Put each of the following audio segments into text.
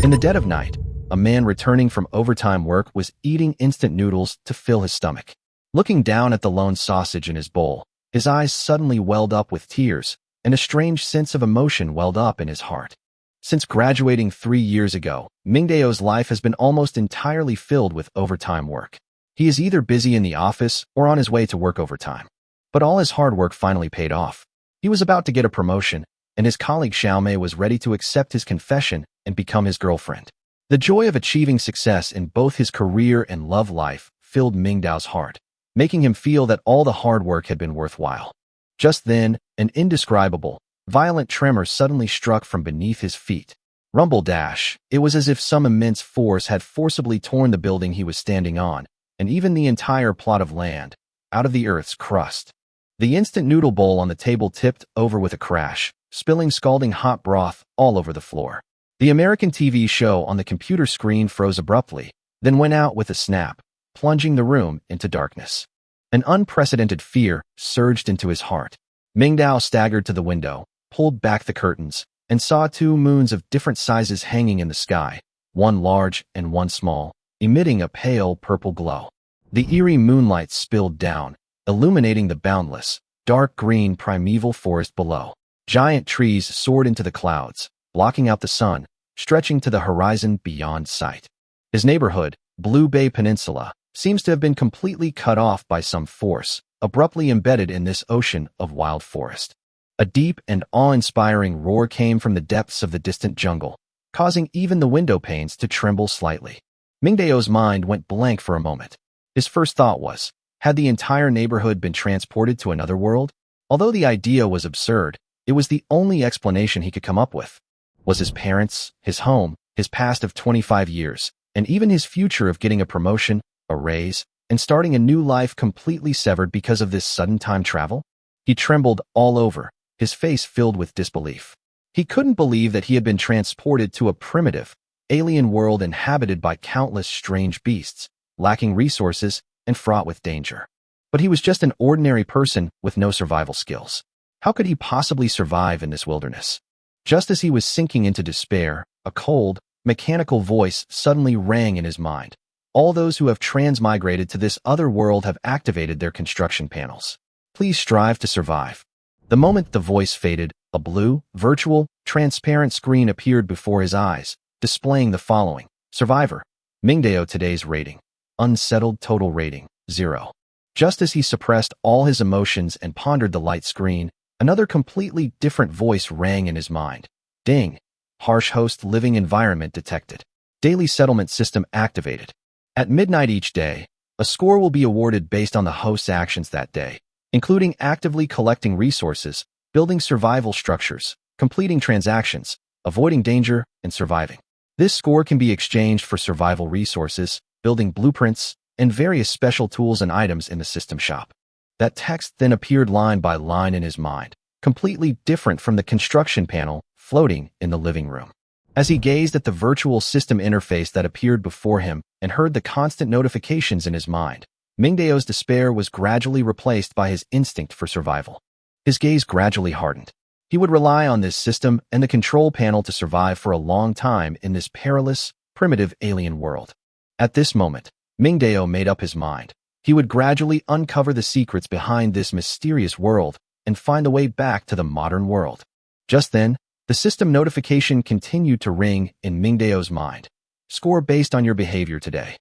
In the dead of night, a man returning from overtime work was eating instant noodles to fill his stomach. Looking down at the lone sausage in his bowl, his eyes suddenly welled up with tears, and a strange sense of emotion welled up in his heart. Since graduating 3 years ago, Mingdao's life has been almost entirely filled with overtime work. He is either busy in the office or on his way to work overtime. But all his hard work finally paid off. He was about to get a promotion, and his colleague Xiaomei was ready to accept his confession and become his girlfriend. The joy of achieving success in both his career and love life filled Mingdao's heart, making him feel that all the hard work had been worthwhile. Just then, an indescribable, violent tremor suddenly struck from beneath his feet. Rumble dash! It was as if some immense force had forcibly torn the building he was standing on, and even the entire plot of land, out of the earth's crust. The instant noodle bowl on the table tipped over with a crash, spilling scalding hot broth all over the floor. The American TV show on the computer screen froze abruptly, then went out with a snap, plunging the room into darkness. An unprecedented fear surged into his heart. Mingdao staggered to the window, pulled back the curtains, and saw two moons of different sizes hanging in the sky, one large and one small, emitting a pale purple glow. The eerie moonlight spilled down, illuminating the boundless, dark green primeval forest below. Giant trees soared into the clouds, blocking out the sun, stretching to the horizon beyond sight. His neighborhood, Blue Bay Peninsula, seems to have been completely cut off by some force, abruptly embedded in this ocean of wild forest. A deep and awe-inspiring roar came from the depths of the distant jungle, causing even the window panes to tremble slightly. Mingdao's mind went blank for a moment. His first thought was, had the entire neighborhood been transported to another world? Although the idea was absurd, it was the only explanation he could come up with. Was his parents, his home, his past of 25 years, and even his future of getting a promotion, a raise, and starting a new life completely severed because of this sudden time travel? He trembled all over, his face filled with disbelief. He couldn't believe that he had been transported to a primitive, alien world inhabited by countless strange beasts, lacking resources and fraught with danger. But he was just an ordinary person with no survival skills. How could he possibly survive in this wilderness? Just as he was sinking into despair, a cold, mechanical voice suddenly rang in his mind. All those who have transmigrated to this other world have activated their construction panels. Please strive to survive. The moment the voice faded, a blue, virtual, transparent screen appeared before his eyes, displaying the following. Survivor. Mingdao today's rating. Unsettled total rating, 0. Just as he suppressed all his emotions and pondered the light screen, another completely different voice rang in his mind. Ding. Harsh host living environment detected. Daily settlement system activated. At midnight each day, a score will be awarded based on the host's actions that day, including actively collecting resources, building survival structures, completing transactions, avoiding danger, and surviving. This score can be exchanged for survival resources, building blueprints, and various special tools and items in the system shop. That text then appeared line by line in his mind, completely different from the construction panel floating in the living room. As he gazed at the virtual system interface that appeared before him and heard the constant notifications in his mind, Mingdao's despair was gradually replaced by his instinct for survival. His gaze gradually hardened. He would rely on this system and the control panel to survive for a long time in this perilous, primitive alien world. At this moment, Mingdao made up his mind. He would gradually uncover the secrets behind this mysterious world and find a way back to the modern world. Just then, the system notification continued to ring in Mingdao's mind. Score based on your behavior today.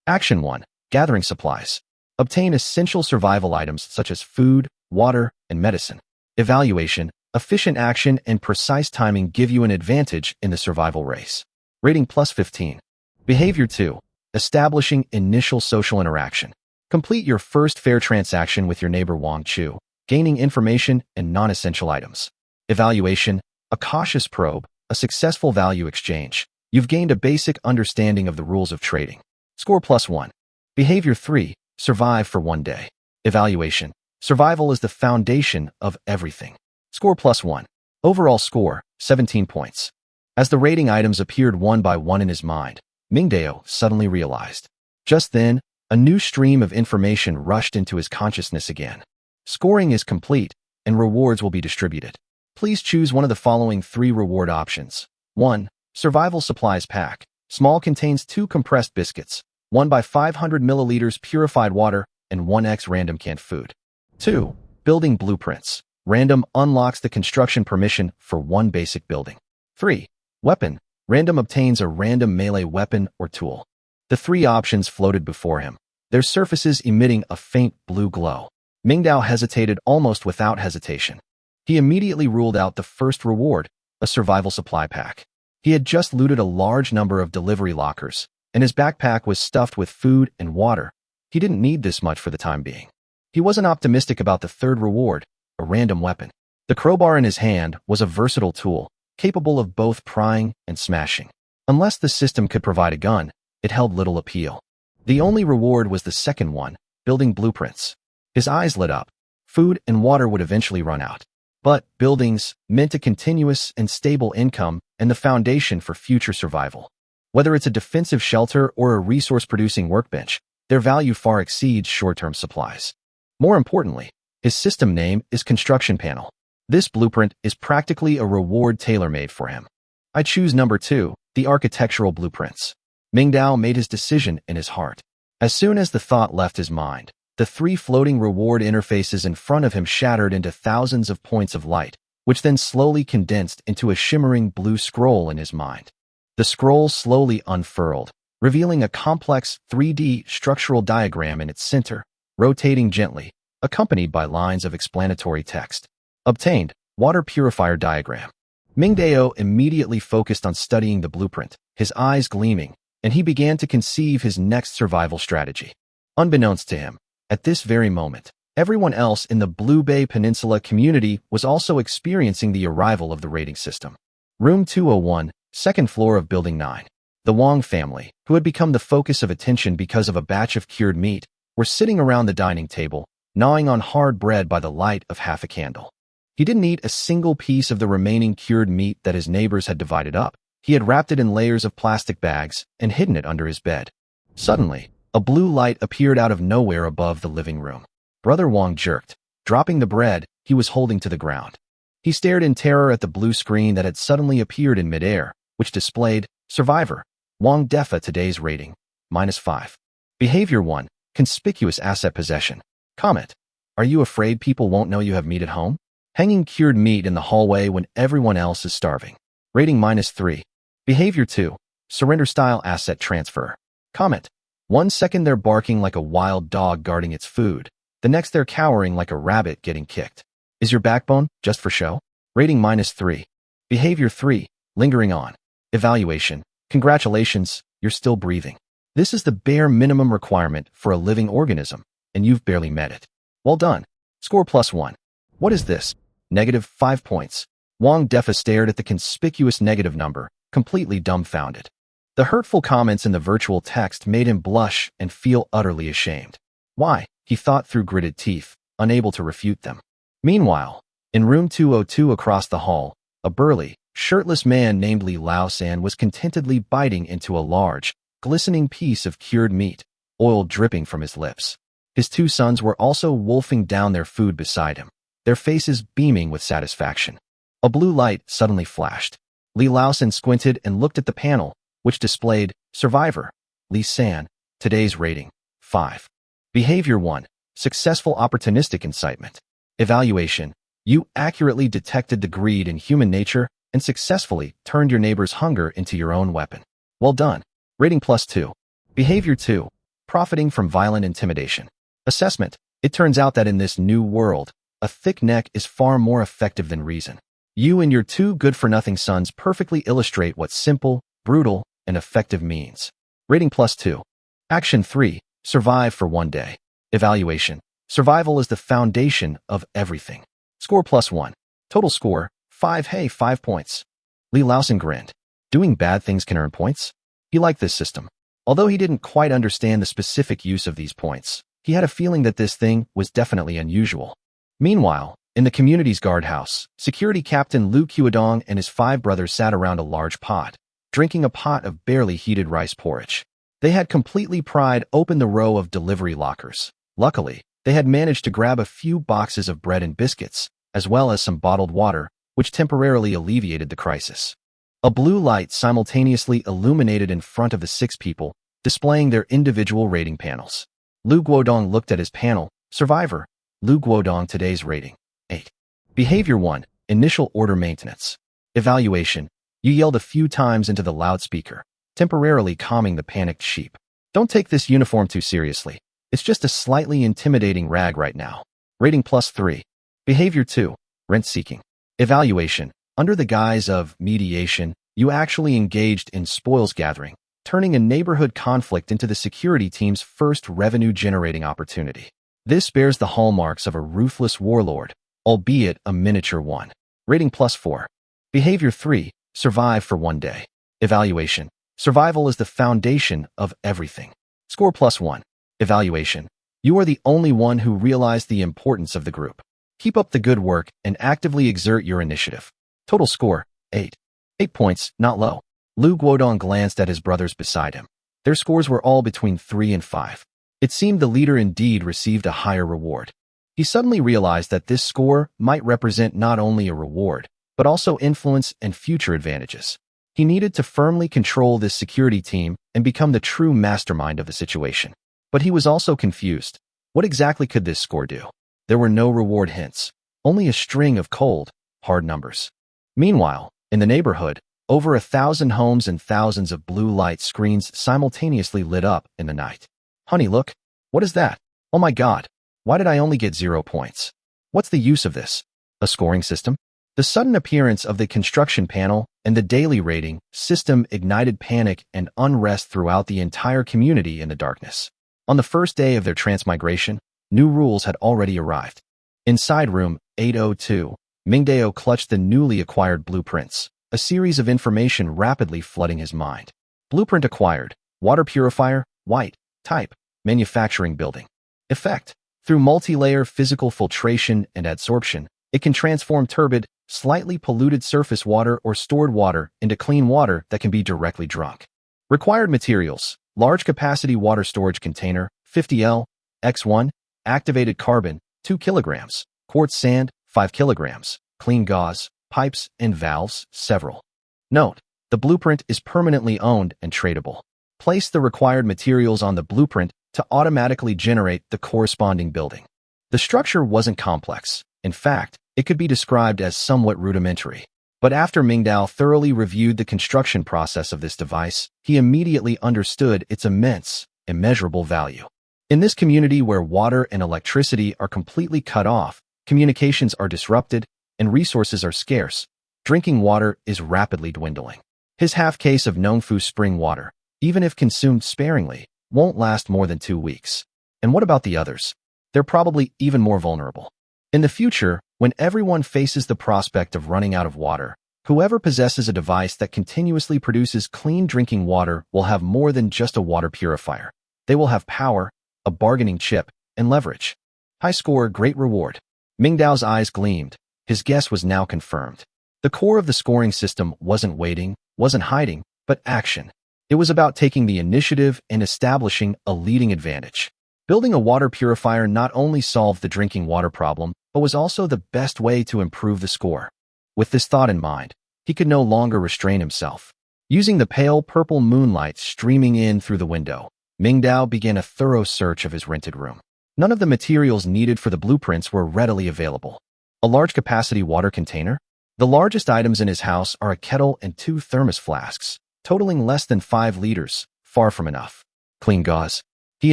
Action 1. Gathering supplies. Obtain essential survival items such as food, water, and medicine. Evaluation. Efficient action and precise timing give you an advantage in the survival race. Rating +15. Behavior 2. Establishing initial social interaction. Complete your first fair transaction with your neighbor Wang Chu, gaining information and non-essential items. Evaluation. A cautious probe, a successful value exchange. You've gained a basic understanding of the rules of trading. Score +1. Behavior 3. Survive for 1 day. Evaluation. Survival is the foundation of everything. Score +1. Overall score, 17 points. As the rating items appeared one by one in his mind, Mingdao suddenly realized. Just then, a new stream of information rushed into his consciousness again. Scoring is complete, and rewards will be distributed. Please choose one of the following 3 reward options. 1. Survival Supplies Pack. Small contains 2 compressed biscuits, 1 by 500 milliliters purified water, and 1x random canned food. 2. Building Blueprints. Random unlocks the construction permission for 1 basic building. 3. Weapon. Random obtains a random melee weapon or tool. The 3 options floated before him, their surfaces emitting a faint blue glow. Mingdao hesitated almost without hesitation. He immediately ruled out the first reward, a survival supply pack. He had just looted a large number of delivery lockers, and his backpack was stuffed with food and water. He didn't need this much for the time being. He wasn't optimistic about the third reward, a random weapon. The crowbar in his hand was a versatile tool, capable of both prying and smashing. Unless the system could provide a gun, it held little appeal. The only reward was the second one, building blueprints. His eyes lit up. Food and water would eventually run out. But buildings meant a continuous and stable income and the foundation for future survival. Whether it's a defensive shelter or a resource-producing workbench, their value far exceeds short-term supplies. More importantly, his system name is Construction Panel. This blueprint is practically a reward tailor-made for him. I choose number 2, the architectural blueprints. Mingdao made his decision in his heart. As soon as the thought left his mind, the 3 floating reward interfaces in front of him shattered into thousands of points of light, which then slowly condensed into a shimmering blue scroll in his mind. The scroll slowly unfurled, revealing a complex 3D structural diagram in its center, rotating gently, accompanied by lines of explanatory text. Obtained, water purifier diagram. Mingdao immediately focused on studying the blueprint, his eyes gleaming, and he began to conceive his next survival strategy. Unbeknownst to him, at this very moment, everyone else in the Blue Bay Peninsula community was also experiencing the arrival of the rating system. Room 201, second floor of Building 9. The Wong family, who had become the focus of attention because of a batch of cured meat, were sitting around the dining table, gnawing on hard bread by the light of half a candle. He didn't eat a single piece of the remaining cured meat that his neighbors had divided up. He had wrapped it in layers of plastic bags and hidden it under his bed. Suddenly, a blue light appeared out of nowhere above the living room. Brother Wong jerked, dropping the bread he was holding to the ground. He stared in terror at the blue screen that had suddenly appeared in midair, which displayed, Survivor, Wong Defa today's rating, -5. Behavior 1, conspicuous asset possession. Comment. Are you afraid people won't know you have meat at home? Hanging cured meat in the hallway when everyone else is starving. Rating -3. Behavior 2, surrender style asset transfer. Comment. 1 second they're barking like a wild dog guarding its food. The next they're cowering like a rabbit getting kicked. Is your backbone just for show? Rating -3. Behavior 3, lingering on. Evaluation. Congratulations, you're still breathing. This is the bare minimum requirement for a living organism, and you've barely met it. Well done. Score +1. What is this? -5 points. Wong Defa stared at the conspicuous negative number, completely dumbfounded. The hurtful comments in the virtual text made him blush and feel utterly ashamed. Why? He thought through gritted teeth, unable to refute them. Meanwhile, in room 202 across the hall, a burly, shirtless man named Li Laosan was contentedly biting into a large, glistening piece of cured meat, oil dripping from his lips. His 2 sons were also wolfing down their food beside him, their faces beaming with satisfaction. A blue light suddenly flashed. Li Laosan squinted and looked at the panel, which displayed, Survivor, Li San, today's rating, 5. Behavior 1, successful opportunistic incitement. Evaluation. You accurately detected the greed in human nature and successfully turned your neighbor's hunger into your own weapon. Well done. Rating +2. Behavior 2, profiting from violent intimidation. Assessment. It turns out that in this new world, a thick neck is far more effective than reason. You and your 2 good-for-nothing sons perfectly illustrate what simple, brutal, and effective means. Rating +2. Action 3, survive for 1 day. Evaluation. Survival is the foundation of everything. Score +1. Total score, 5. Hey, 5 points. Li Laosan grinned. Doing bad things can earn points? He liked this system. Although he didn't quite understand the specific use of these points, he had a feeling that this thing was definitely unusual. Meanwhile, in the community's guardhouse, security captain Lu Qiudong and his 5 brothers sat around a large pot, drinking a pot of barely heated rice porridge. They had completely pried open the row of delivery lockers. Luckily, they had managed to grab a few boxes of bread and biscuits, as well as some bottled water, which temporarily alleviated the crisis. A blue light simultaneously illuminated in front of the 6 people, displaying their individual rating panels. Lu Guodong looked at his panel. Survivor. Lu Guodong today's rating. 8. Behavior 1. Initial order maintenance. Evaluation. You yelled a few times into the loudspeaker, temporarily calming the panicked sheep. Don't take this uniform too seriously. It's just a slightly intimidating rag right now. Rating +3. Behavior 2. Rent-seeking. Evaluation. Under the guise of mediation, you actually engaged in spoils gathering, turning a neighborhood conflict into the security team's first revenue-generating opportunity. This bears the hallmarks of a ruthless warlord, albeit a miniature one. Rating +4. Behavior 3. Survive for 1 day. Evaluation. Survival is the foundation of everything. Score +1. Evaluation. You are the only one who realized the importance of the group. Keep up the good work and actively exert your initiative. Total score, 8. 8 points, not low. Lu Guodong glanced at his brothers beside him. Their scores were all between 3 and 5. It seemed the leader indeed received a higher reward. He suddenly realized that this score might represent not only a reward, but also influence and future advantages. He needed to firmly control this security team and become the true mastermind of the situation. But he was also confused. What exactly could this score do? There were no reward hints, only a string of cold, hard numbers. Meanwhile, in the neighborhood, over 1,000 homes and thousands of blue light screens simultaneously lit up in the night. Honey, look. What is that? Oh my God. Why did I only get 0 points? What's the use of this? A scoring system? The sudden appearance of the construction panel and the daily rating system ignited panic and unrest throughout the entire community in the darkness. On the first day of their transmigration, new rules had already arrived. Inside room 802, Mingdao clutched the newly acquired blueprints, a series of information rapidly flooding his mind. Blueprint acquired. Water purifier, white, type, manufacturing building. Effect. Through multi-layer physical filtration and adsorption, it can transform turbid, slightly polluted surface water or stored water into clean water that can be directly drunk. Required materials. Large capacity water storage container, 50L, X1, activated carbon, 2 kilograms, quartz sand, 5 kilograms, clean gauze, pipes and valves, several. Note, the blueprint is permanently owned and tradable. Place the required materials on the blueprint to automatically generate the corresponding building. The structure wasn't complex. In fact, it could be described as somewhat rudimentary. But after Mingdao thoroughly reviewed the construction process of this device, he immediately understood its immense, immeasurable value. In this community where water and electricity are completely cut off, communications are disrupted, and resources are scarce, drinking water is rapidly dwindling. His half case of Nongfu spring water, even if consumed sparingly, won't last more than 2 weeks. And what about the others? They're probably even more vulnerable. In the future, when everyone faces the prospect of running out of water, whoever possesses a device that continuously produces clean drinking water will have more than just a water purifier. They will have power, a bargaining chip, and leverage. High score, great reward. Mingdao's eyes gleamed. His guess was now confirmed. The core of the scoring system wasn't waiting, wasn't hiding, but action. It was about taking the initiative and establishing a leading advantage. Building a water purifier not only solved the drinking water problem, but was also the best way to improve the score. With this thought in mind, he could no longer restrain himself. Using the pale purple moonlight streaming in through the window, Mingdao began a thorough search of his rented room. None of the materials needed for the blueprints were readily available. A large capacity water container? The largest items in his house are a kettle and 2 thermos flasks, totaling less than 5 liters, far from enough. Clean gauze. He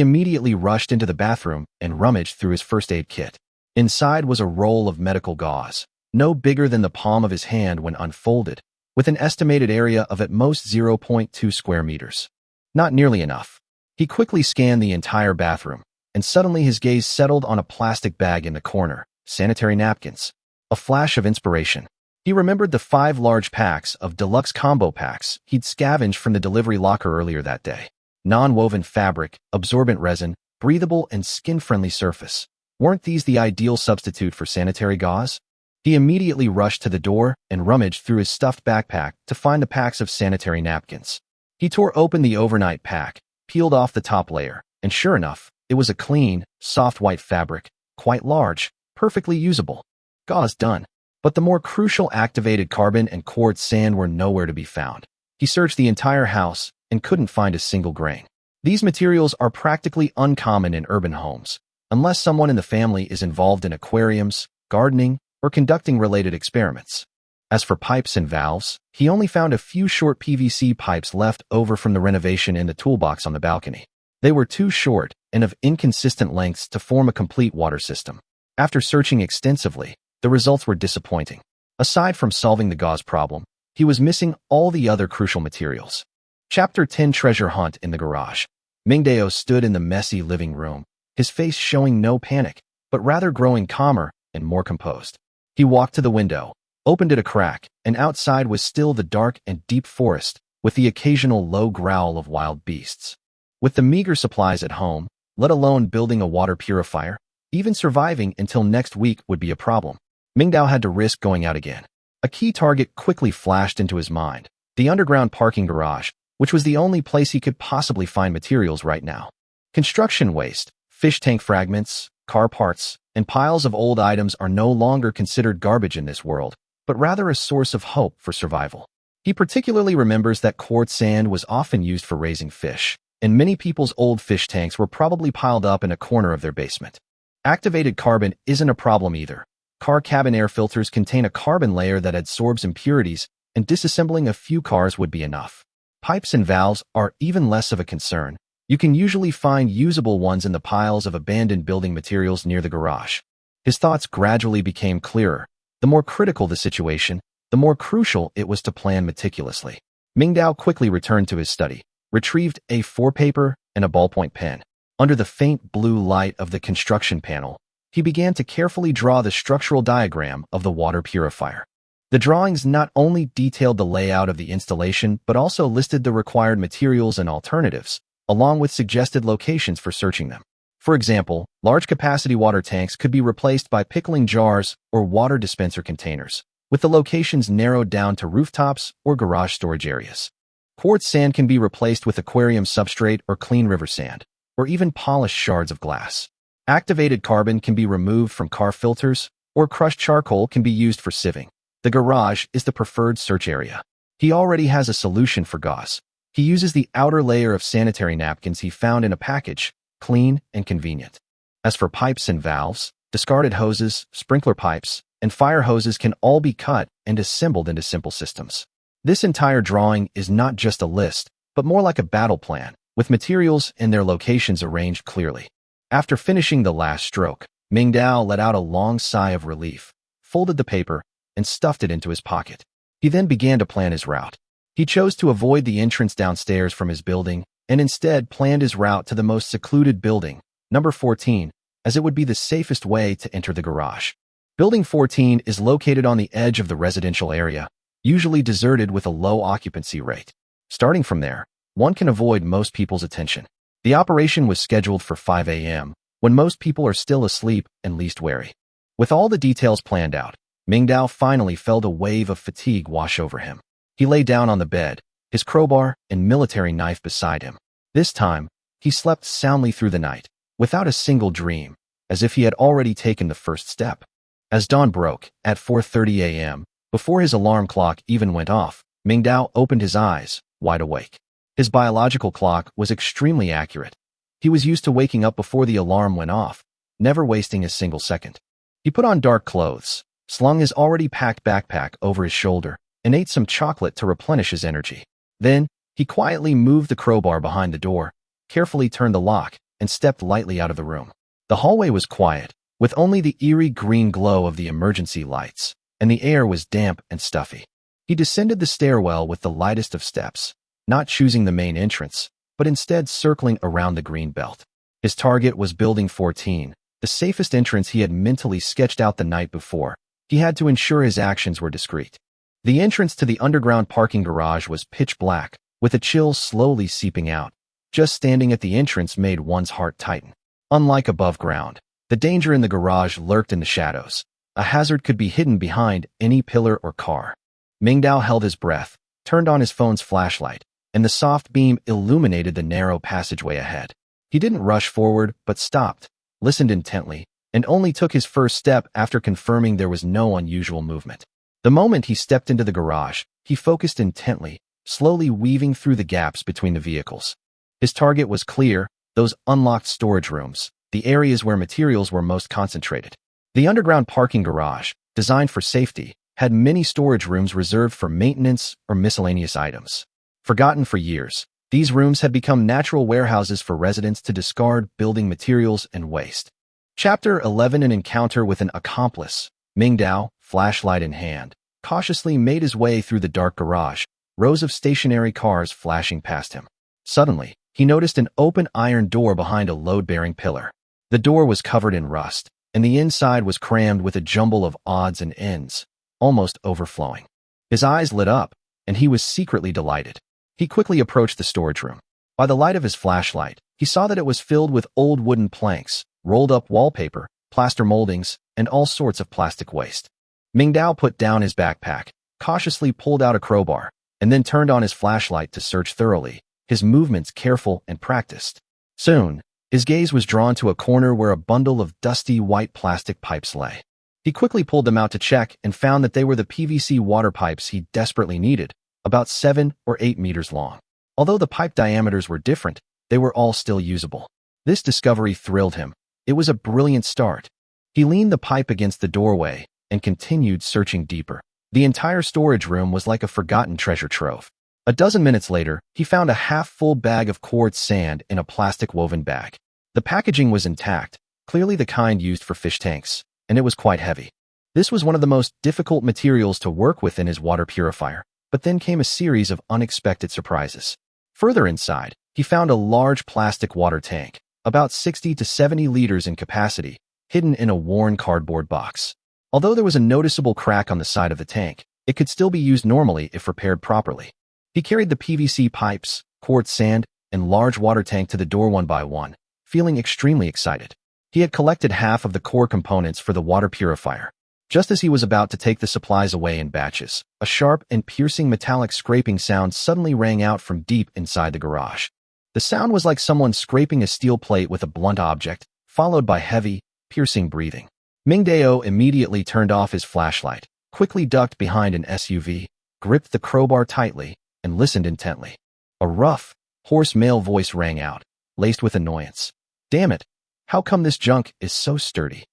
immediately rushed into the bathroom and rummaged through his first aid kit. Inside was a roll of medical gauze, no bigger than the palm of his hand when unfolded, with an estimated area of at most 0.2 square meters. Not nearly enough. He quickly scanned the entire bathroom, and suddenly his gaze settled on a plastic bag in the corner, sanitary napkins. A flash of inspiration. He remembered the 5 large packs of deluxe combo packs he'd scavenged from the delivery locker earlier that day. Non-woven fabric, absorbent resin, breathable and skin-friendly surface. Weren't these the ideal substitute for sanitary gauze? He immediately rushed to the door and rummaged through his stuffed backpack to find the packs of sanitary napkins. He tore open the overnight pack, peeled off the top layer, and sure enough, it was a clean, soft white fabric, quite large, perfectly usable. Gauze done. But the more crucial activated carbon and quartz sand were nowhere to be found. He searched the entire house and couldn't find a single grain. These materials are practically uncommon in urban homes, unless someone in the family is involved in aquariums, gardening, or conducting related experiments. As for pipes and valves, he only found a few short PVC pipes left over from the renovation in the toolbox on the balcony. They were too short and of inconsistent lengths to form a complete water system. After searching extensively, the results were disappointing. Aside from solving the gauze problem, he was missing all the other crucial materials. Chapter 10: Treasure Hunt in the Garage. Mingdao stood in the messy living room, his face showing no panic, but rather growing calmer and more composed. He walked to the window, opened it a crack, and outside was still the dark and deep forest, with the occasional low growl of wild beasts. With the meager supplies at home, let alone building a water purifier, even surviving until next week would be a problem. Mingdao had to risk going out again. A key target quickly flashed into his mind: the underground parking garage, which was the only place he could possibly find materials right now. Construction waste, fish tank fragments, car parts, and piles of old items are no longer considered garbage in this world, but rather a source of hope for survival. He particularly remembers that quartz sand was often used for raising fish, and many people's old fish tanks were probably piled up in a corner of their basement. Activated carbon isn't a problem either. Car cabin air filters contain a carbon layer that absorbs impurities, and disassembling a few cars would be enough. Pipes and valves are even less of a concern. You can usually find usable ones in the piles of abandoned building materials near the garage. His thoughts gradually became clearer. The more critical the situation, the more crucial it was to plan meticulously. Mingdao quickly returned to his study, retrieved A4 paper and a ballpoint pen. Under the faint blue light of the construction panel, he began to carefully draw the structural diagram of the water purifier. The drawings not only detailed the layout of the installation, but also listed the required materials and alternatives, along with suggested locations for searching them. For example, large-capacity water tanks could be replaced by pickling jars or water dispenser containers, with the locations narrowed down to rooftops or garage storage areas. Quartz sand can be replaced with aquarium substrate or clean river sand, or even polished shards of glass. Activated carbon can be removed from car filters, or crushed charcoal can be used for sieving. The garage is the preferred search area. He already has a solution for gauze. He uses the outer layer of sanitary napkins he found in a package, clean and convenient. As for pipes and valves, discarded hoses, sprinkler pipes, and fire hoses can all be cut and assembled into simple systems. This entire drawing is not just a list, but more like a battle plan, with materials and their locations arranged clearly. After finishing the last stroke, Mingdao let out a long sigh of relief, folded the paper, and stuffed it into his pocket. He then began to plan his route. He chose to avoid the entrance downstairs from his building and instead planned his route to the most secluded building, number 14, as it would be the safest way to enter the garage. Building 14 is located on the edge of the residential area, usually deserted with a low occupancy rate. Starting from there, one can avoid most people's attention. The operation was scheduled for 5 a.m., when most people are still asleep and least wary. With all the details planned out, Mingdao finally felt a wave of fatigue wash over him. He lay down on the bed, his crowbar and military knife beside him. This time, he slept soundly through the night, without a single dream, as if he had already taken the first step. As dawn broke, at 4:30 a.m., before his alarm clock even went off, Mingdao opened his eyes, wide awake. His biological clock was extremely accurate. He was used to waking up before the alarm went off, never wasting a single second. He put on dark clothes, slung his already packed backpack over his shoulder, and ate some chocolate to replenish his energy. Then, he quietly moved the crowbar behind the door, carefully turned the lock, and stepped lightly out of the room. The hallway was quiet, with only the eerie green glow of the emergency lights, and the air was damp and stuffy. He descended the stairwell with the lightest of steps, not choosing the main entrance, but instead circling around the green belt. His target was Building 14, the safest entrance he had mentally sketched out the night before. He had to ensure his actions were discreet. The entrance to the underground parking garage was pitch black, with a chill slowly seeping out. Just standing at the entrance made one's heart tighten. Unlike above ground, the danger in the garage lurked in the shadows. A hazard could be hidden behind any pillar or car. Mingdao held his breath, turned on his phone's flashlight, and the soft beam illuminated the narrow passageway ahead. He didn't rush forward, but stopped, listened intently, and only took his first step after confirming there was no unusual movement. The moment he stepped into the garage, he focused intently, slowly weaving through the gaps between the vehicles. His target was clear, those unlocked storage rooms, the areas where materials were most concentrated. The underground parking garage, designed for safety, had many storage rooms reserved for maintenance or miscellaneous items. Forgotten for years, these rooms had become natural warehouses for residents to discard building materials and waste. Chapter 11. An encounter with an accomplice. Ming Dao, flashlight in hand, cautiously made his way through the dark garage, rows of stationary cars flashing past him. Suddenly, he noticed an open iron door behind a load-bearing pillar. The door was covered in rust, and the inside was crammed with a jumble of odds and ends, almost overflowing. His eyes lit up, and he was secretly delighted. He quickly approached the storage room. By the light of his flashlight, he saw that it was filled with old wooden planks, rolled-up wallpaper, plaster moldings, and all sorts of plastic waste. Ming Dao put down his backpack, cautiously pulled out a crowbar, and then turned on his flashlight to search thoroughly, his movements careful and practiced. Soon, his gaze was drawn to a corner where a bundle of dusty white plastic pipes lay. He quickly pulled them out to check and found that they were the PVC water pipes he desperately needed, about 7 or 8 meters long. Although the pipe diameters were different, they were all still usable. This discovery thrilled him. It was a brilliant start. He leaned the pipe against the doorway and continued searching deeper. The entire storage room was like a forgotten treasure trove. A dozen minutes later, he found a half-full bag of quartz sand in a plastic woven bag. The packaging was intact, clearly the kind used for fish tanks, and it was quite heavy. This was one of the most difficult materials to work with in his water purifier, but then came a series of unexpected surprises. Further inside, he found a large plastic water tank, about 60 to 70 liters in capacity, hidden in a worn cardboard box. Although there was a noticeable crack on the side of the tank, it could still be used normally if repaired properly. He carried the PVC pipes, quartz sand, and large water tank to the door one by one, feeling extremely excited. He had collected half of the core components for the water purifier. Just as he was about to take the supplies away in batches, a sharp and piercing metallic scraping sound suddenly rang out from deep inside the garage. The sound was like someone scraping a steel plate with a blunt object, followed by heavy, piercing breathing. Ming Dao immediately turned off his flashlight, quickly ducked behind an SUV, gripped the crowbar tightly, and listened intently. A rough, hoarse male voice rang out, laced with annoyance. "Damn it! How come this junk is so sturdy?"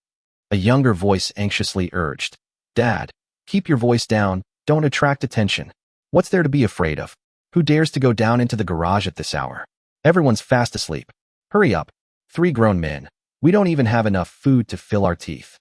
A younger voice anxiously urged. "Dad, keep your voice down, don't attract attention. What's there to be afraid of? Who dares to go down into the garage at this hour? Everyone's fast asleep. Hurry up. 3 grown men. We don't even have enough food to fill our teeth."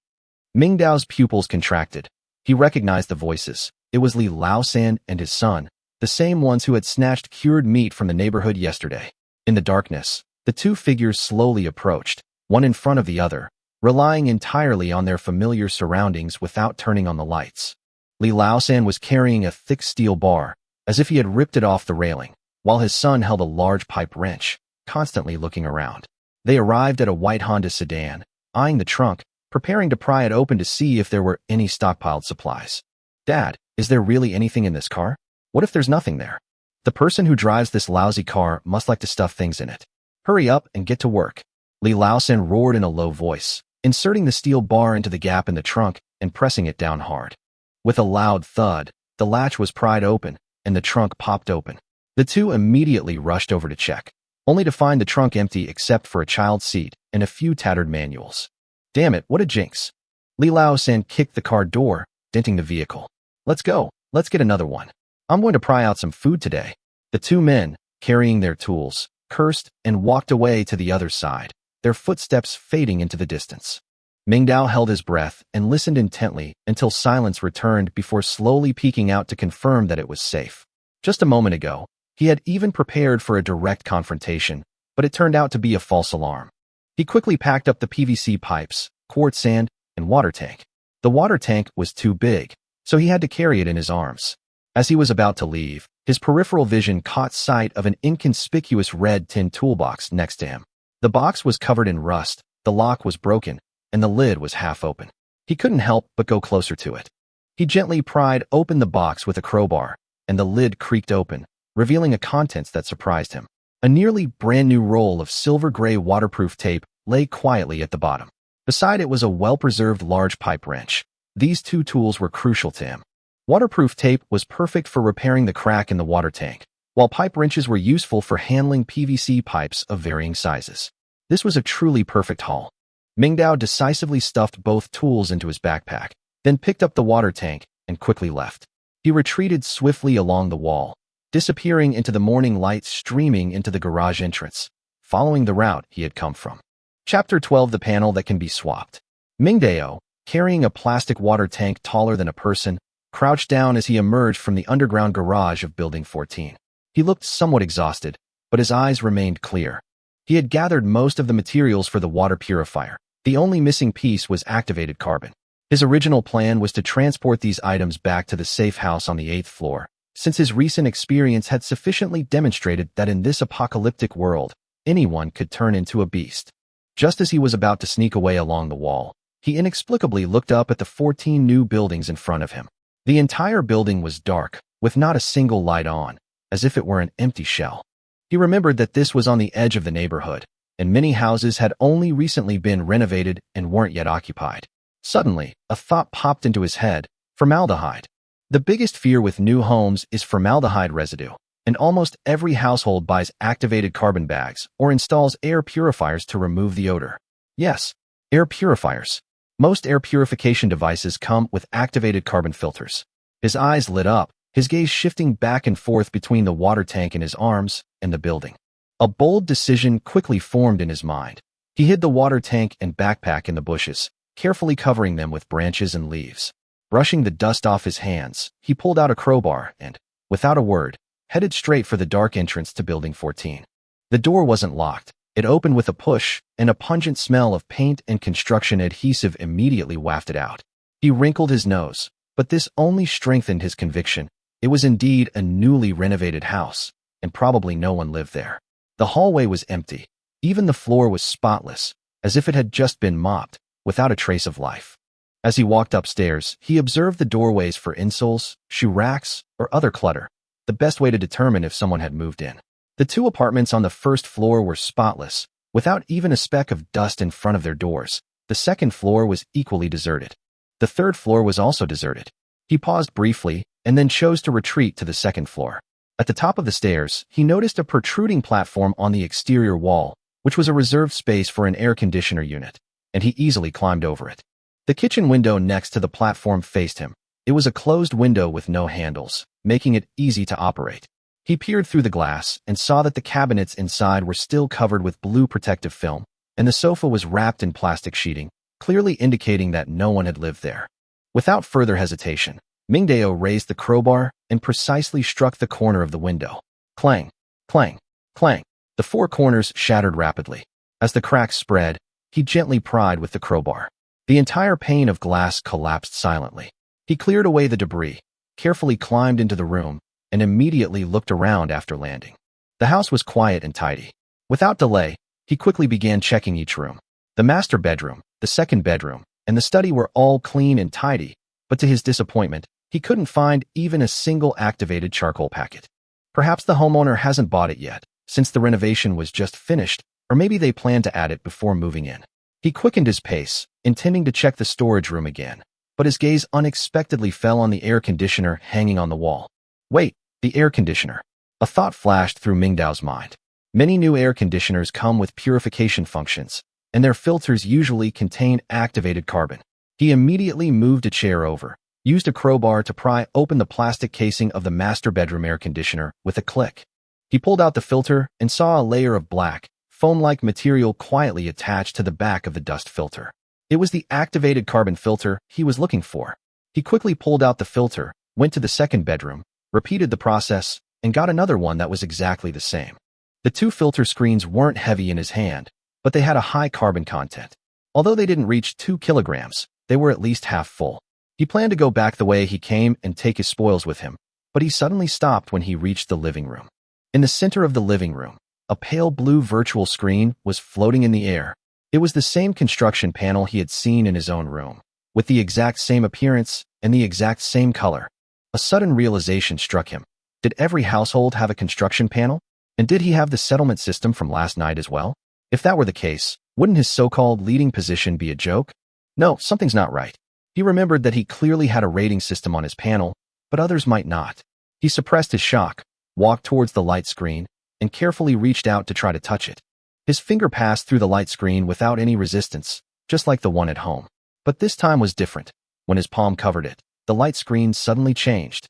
Ming Dao's pupils contracted. He recognized the voices. It was Li Laosan and his son, the same ones who had snatched cured meat from the neighborhood yesterday. In the darkness, the two figures slowly approached, one in front of the other, relying entirely on their familiar surroundings without turning on the lights. Li Laosan was carrying a thick steel bar, as if he had ripped it off the railing, while his son held a large pipe wrench, constantly looking around. They arrived at a white Honda sedan, eyeing the trunk, preparing to pry it open to see if there were any stockpiled supplies. "Dad, is there really anything in this car? What if there's nothing there? The person who drives this lousy car must like to stuff things in it. Hurry up and get to work." Li Laosan roared in a low voice, inserting the steel bar into the gap in the trunk and pressing it down hard. With a loud thud, the latch was pried open, and the trunk popped open. The two immediately rushed over to check, only to find the trunk empty except for a child's seat and a few tattered manuals. "Damn it, what a jinx." Li Laosan kicked the car door, denting the vehicle. "Let's go, let's get another one. I'm going to pry out some food today." The two men, carrying their tools, cursed and walked away to the other side, their footsteps fading into the distance. Ming Dao held his breath and listened intently until silence returned before slowly peeking out to confirm that it was safe. Just a moment ago, he had even prepared for a direct confrontation, but it turned out to be a false alarm. He quickly packed up the PVC pipes, quartz sand, and water tank. The water tank was too big, so he had to carry it in his arms. As he was about to leave, his peripheral vision caught sight of an inconspicuous red tin toolbox next to him. The box was covered in rust, the lock was broken, and the lid was half open. He couldn't help but go closer to it. He gently pried open the box with a crowbar, and the lid creaked open, revealing a contents that surprised him. A nearly brand new roll of silver gray waterproof tape lay quietly at the bottom. Beside it was a well-preserved large pipe wrench. These two tools were crucial to him. Waterproof tape was perfect for repairing the crack in the water tank, while pipe wrenches were useful for handling PVC pipes of varying sizes. This was a truly perfect haul. Mingdao decisively stuffed both tools into his backpack, then picked up the water tank and quickly left. He retreated swiftly along the wall, disappearing into the morning light streaming into the garage entrance, following the route he had come from. Chapter 12: The Panel That Can Be Swapped. Mingdao, carrying a plastic water tank taller than a person, crouched down as he emerged from the underground garage of Building 14. He looked somewhat exhausted, but his eyes remained clear. He had gathered most of the materials for the water purifier. The only missing piece was activated carbon. His original plan was to transport these items back to the safe house on the 8th floor, since his recent experience had sufficiently demonstrated that in this apocalyptic world, anyone could turn into a beast. Just as he was about to sneak away along the wall, he inexplicably looked up at the 14 new buildings in front of him. The entire building was dark, with not a single light on, as if it were an empty shell. He remembered that this was on the edge of the neighborhood, and many houses had only recently been renovated and weren't yet occupied. Suddenly, a thought popped into his head: formaldehyde. The biggest fear with new homes is formaldehyde residue, and almost every household buys activated carbon bags or installs air purifiers to remove the odor. Yes, air purifiers. Most air purification devices come with activated carbon filters. His eyes lit up, his gaze shifting back and forth between the water tank in his arms and the building. A bold decision quickly formed in his mind. He hid the water tank and backpack in the bushes, carefully covering them with branches and leaves. Brushing the dust off his hands, he pulled out a crowbar and, without a word, headed straight for the dark entrance to Building 14. The door wasn't locked. It opened with a push, and a pungent smell of paint and construction adhesive immediately wafted out. He wrinkled his nose, but this only strengthened his conviction. It was indeed a newly renovated house, and probably no one lived there. The hallway was empty. Even the floor was spotless, as if it had just been mopped, without a trace of life. As he walked upstairs, he observed the doorways for insoles, shoe racks, or other clutter, the best way to determine if someone had moved in. The two apartments on the first floor were spotless, without even a speck of dust in front of their doors. The second floor was equally deserted. The third floor was also deserted. He paused briefly, and then chose to retreat to the second floor. At the top of the stairs, he noticed a protruding platform on the exterior wall, which was a reserved space for an air conditioner unit, and he easily climbed over it. The kitchen window next to the platform faced him. It was a closed window with no handles, making it easy to operate. He peered through the glass and saw that the cabinets inside were still covered with blue protective film, and the sofa was wrapped in plastic sheeting, clearly indicating that no one had lived there. Without further hesitation, Mingdao raised the crowbar and precisely struck the corner of the window. Clang, clang, clang. The four corners shattered rapidly. As the cracks spread, he gently pried with the crowbar. The entire pane of glass collapsed silently. He cleared away the debris, carefully climbed into the room, and immediately looked around after landing. The house was quiet and tidy. Without delay, he quickly began checking each room. The master bedroom, the second bedroom, and the study were all clean and tidy, but to his disappointment, he couldn't find even a single activated charcoal packet. Perhaps the homeowner hasn't bought it yet, since the renovation was just finished, or maybe they plan to add it before moving in. He quickened his pace, intending to check the storage room again, but his gaze unexpectedly fell on the air conditioner hanging on the wall. Wait, the air conditioner. A thought flashed through Mingdao's mind. Many new air conditioners come with purification functions, and their filters usually contain activated carbon. He immediately moved a chair over, used a crowbar to pry open the plastic casing of the master bedroom air conditioner with a click. He pulled out the filter and saw a layer of black, foam-like material quietly attached to the back of the dust filter. It was the activated carbon filter he was looking for. He quickly pulled out the filter, went to the second bedroom, repeated the process, and got another one that was exactly the same. The two filter screens weren't heavy in his hand, but they had a high carbon content. Although they didn't reach 2 kilograms, they were at least half full. He planned to go back the way he came and take his spoils with him, but he suddenly stopped when he reached the living room. In the center of the living room, a pale blue virtual screen was floating in the air. It was the same construction panel he had seen in his own room, with the exact same appearance and the exact same color. A sudden realization struck him. Did every household have a construction panel? And did he have the settlement system from last night as well? If that were the case, Wouldn't his so-called leading position be a joke? No, something's not right. He remembered that he clearly had a rating system on his panel, but others might not. He suppressed his shock, walked towards the light screen, and carefully reached out to try to touch it. His finger passed through the light screen without any resistance, just like the one at home. But this time was different. When his palm covered it, the light screen suddenly changed.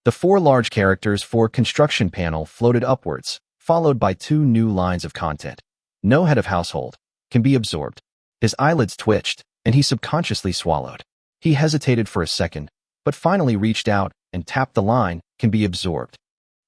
The 4 large characters for construction panel floated upwards, followed by 2 new lines of content. No head of household can be absorbed. His eyelids twitched, and he subconsciously swallowed. He hesitated for a second, but finally reached out and tapped the line, can be absorbed.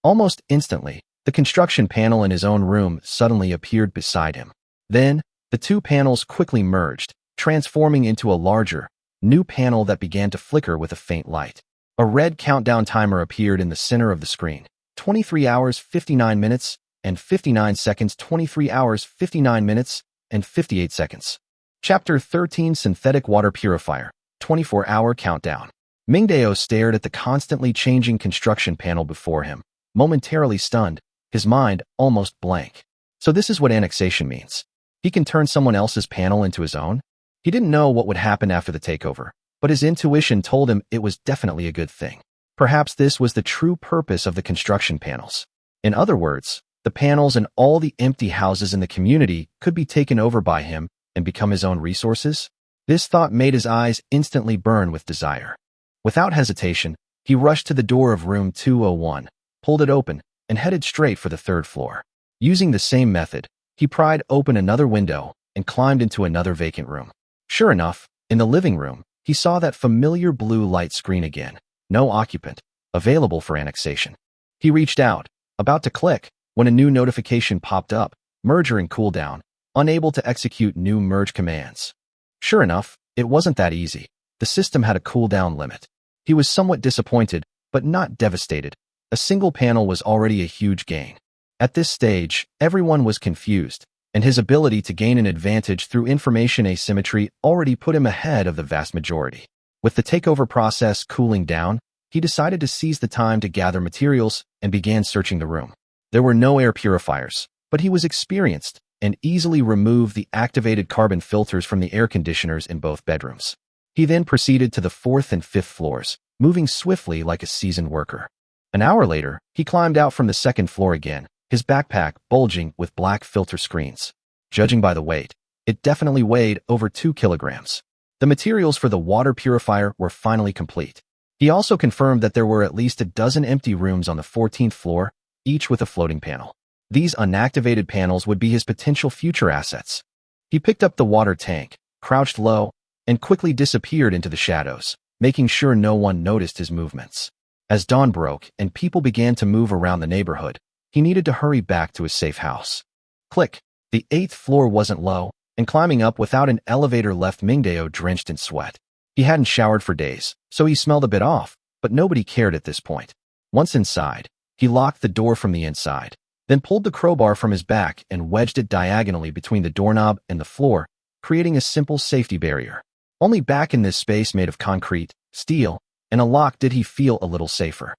Almost instantly, the construction panel in his own room suddenly appeared beside him. Then, the 2 panels quickly merged, transforming into a larger, new panel that began to flicker with a faint light. A red countdown timer appeared in the center of the screen. 23 hours, 59 minutes, and 59 seconds. 23 hours, 59 minutes, and 58 seconds. Chapter 13, Synthetic Water Purifier. 24-hour countdown. Mingdao stared at the constantly changing construction panel before him, momentarily stunned, his mind almost blank. So this is what annexation means. He can turn someone else's panel into his own? He didn't know what would happen after the takeover, but his intuition told him it was definitely a good thing. Perhaps this was the true purpose of the construction panels. In other words, the panels and all the empty houses in the community could be taken over by him and become his own resources? This thought made his eyes instantly burn with desire. Without hesitation, he rushed to the door of room 201, pulled it open, and headed straight for the 3rd floor. Using the same method, he pried open another window and climbed into another vacant room. Sure enough, in the living room, he saw that familiar blue light screen again. No occupant, available for annexation. He reached out, about to click, when a new notification popped up, merger and cooldown, unable to execute new merge commands. Sure enough, it wasn't that easy. The system had a cooldown limit. He was somewhat disappointed, but not devastated. A single panel was already a huge gain. At this stage, everyone was confused, and his ability to gain an advantage through information asymmetry already put him ahead of the vast majority. With the takeover process cooling down, he decided to seize the time to gather materials and began searching the room. There were no air purifiers, but he was experienced and easily removed the activated carbon filters from the air conditioners in both bedrooms. He then proceeded to the 4th and 5th floors, moving swiftly like a seasoned worker. An hour later, he climbed out from the 2nd floor again, his backpack bulging with black filter screens. Judging by the weight, it definitely weighed over 2 kilograms. The materials for the water purifier were finally complete. He also confirmed that there were at least a dozen empty rooms on the 14th floor, each with a floating panel. These unactivated panels would be his potential future assets. He picked up the water tank, crouched low, and quickly disappeared into the shadows, making sure no one noticed his movements. As dawn broke and people began to move around the neighborhood, he needed to hurry back to his safe house. Click. The 8th floor wasn't low, and climbing up without an elevator left Mingdao drenched in sweat. He hadn't showered for days, so he smelled a bit off, but nobody cared at this point. Once inside, he locked the door from the inside, then pulled the crowbar from his back and wedged it diagonally between the doorknob and the floor, creating a simple safety barrier. Only back in this space made of concrete, steel, and a lock did he feel a little safer.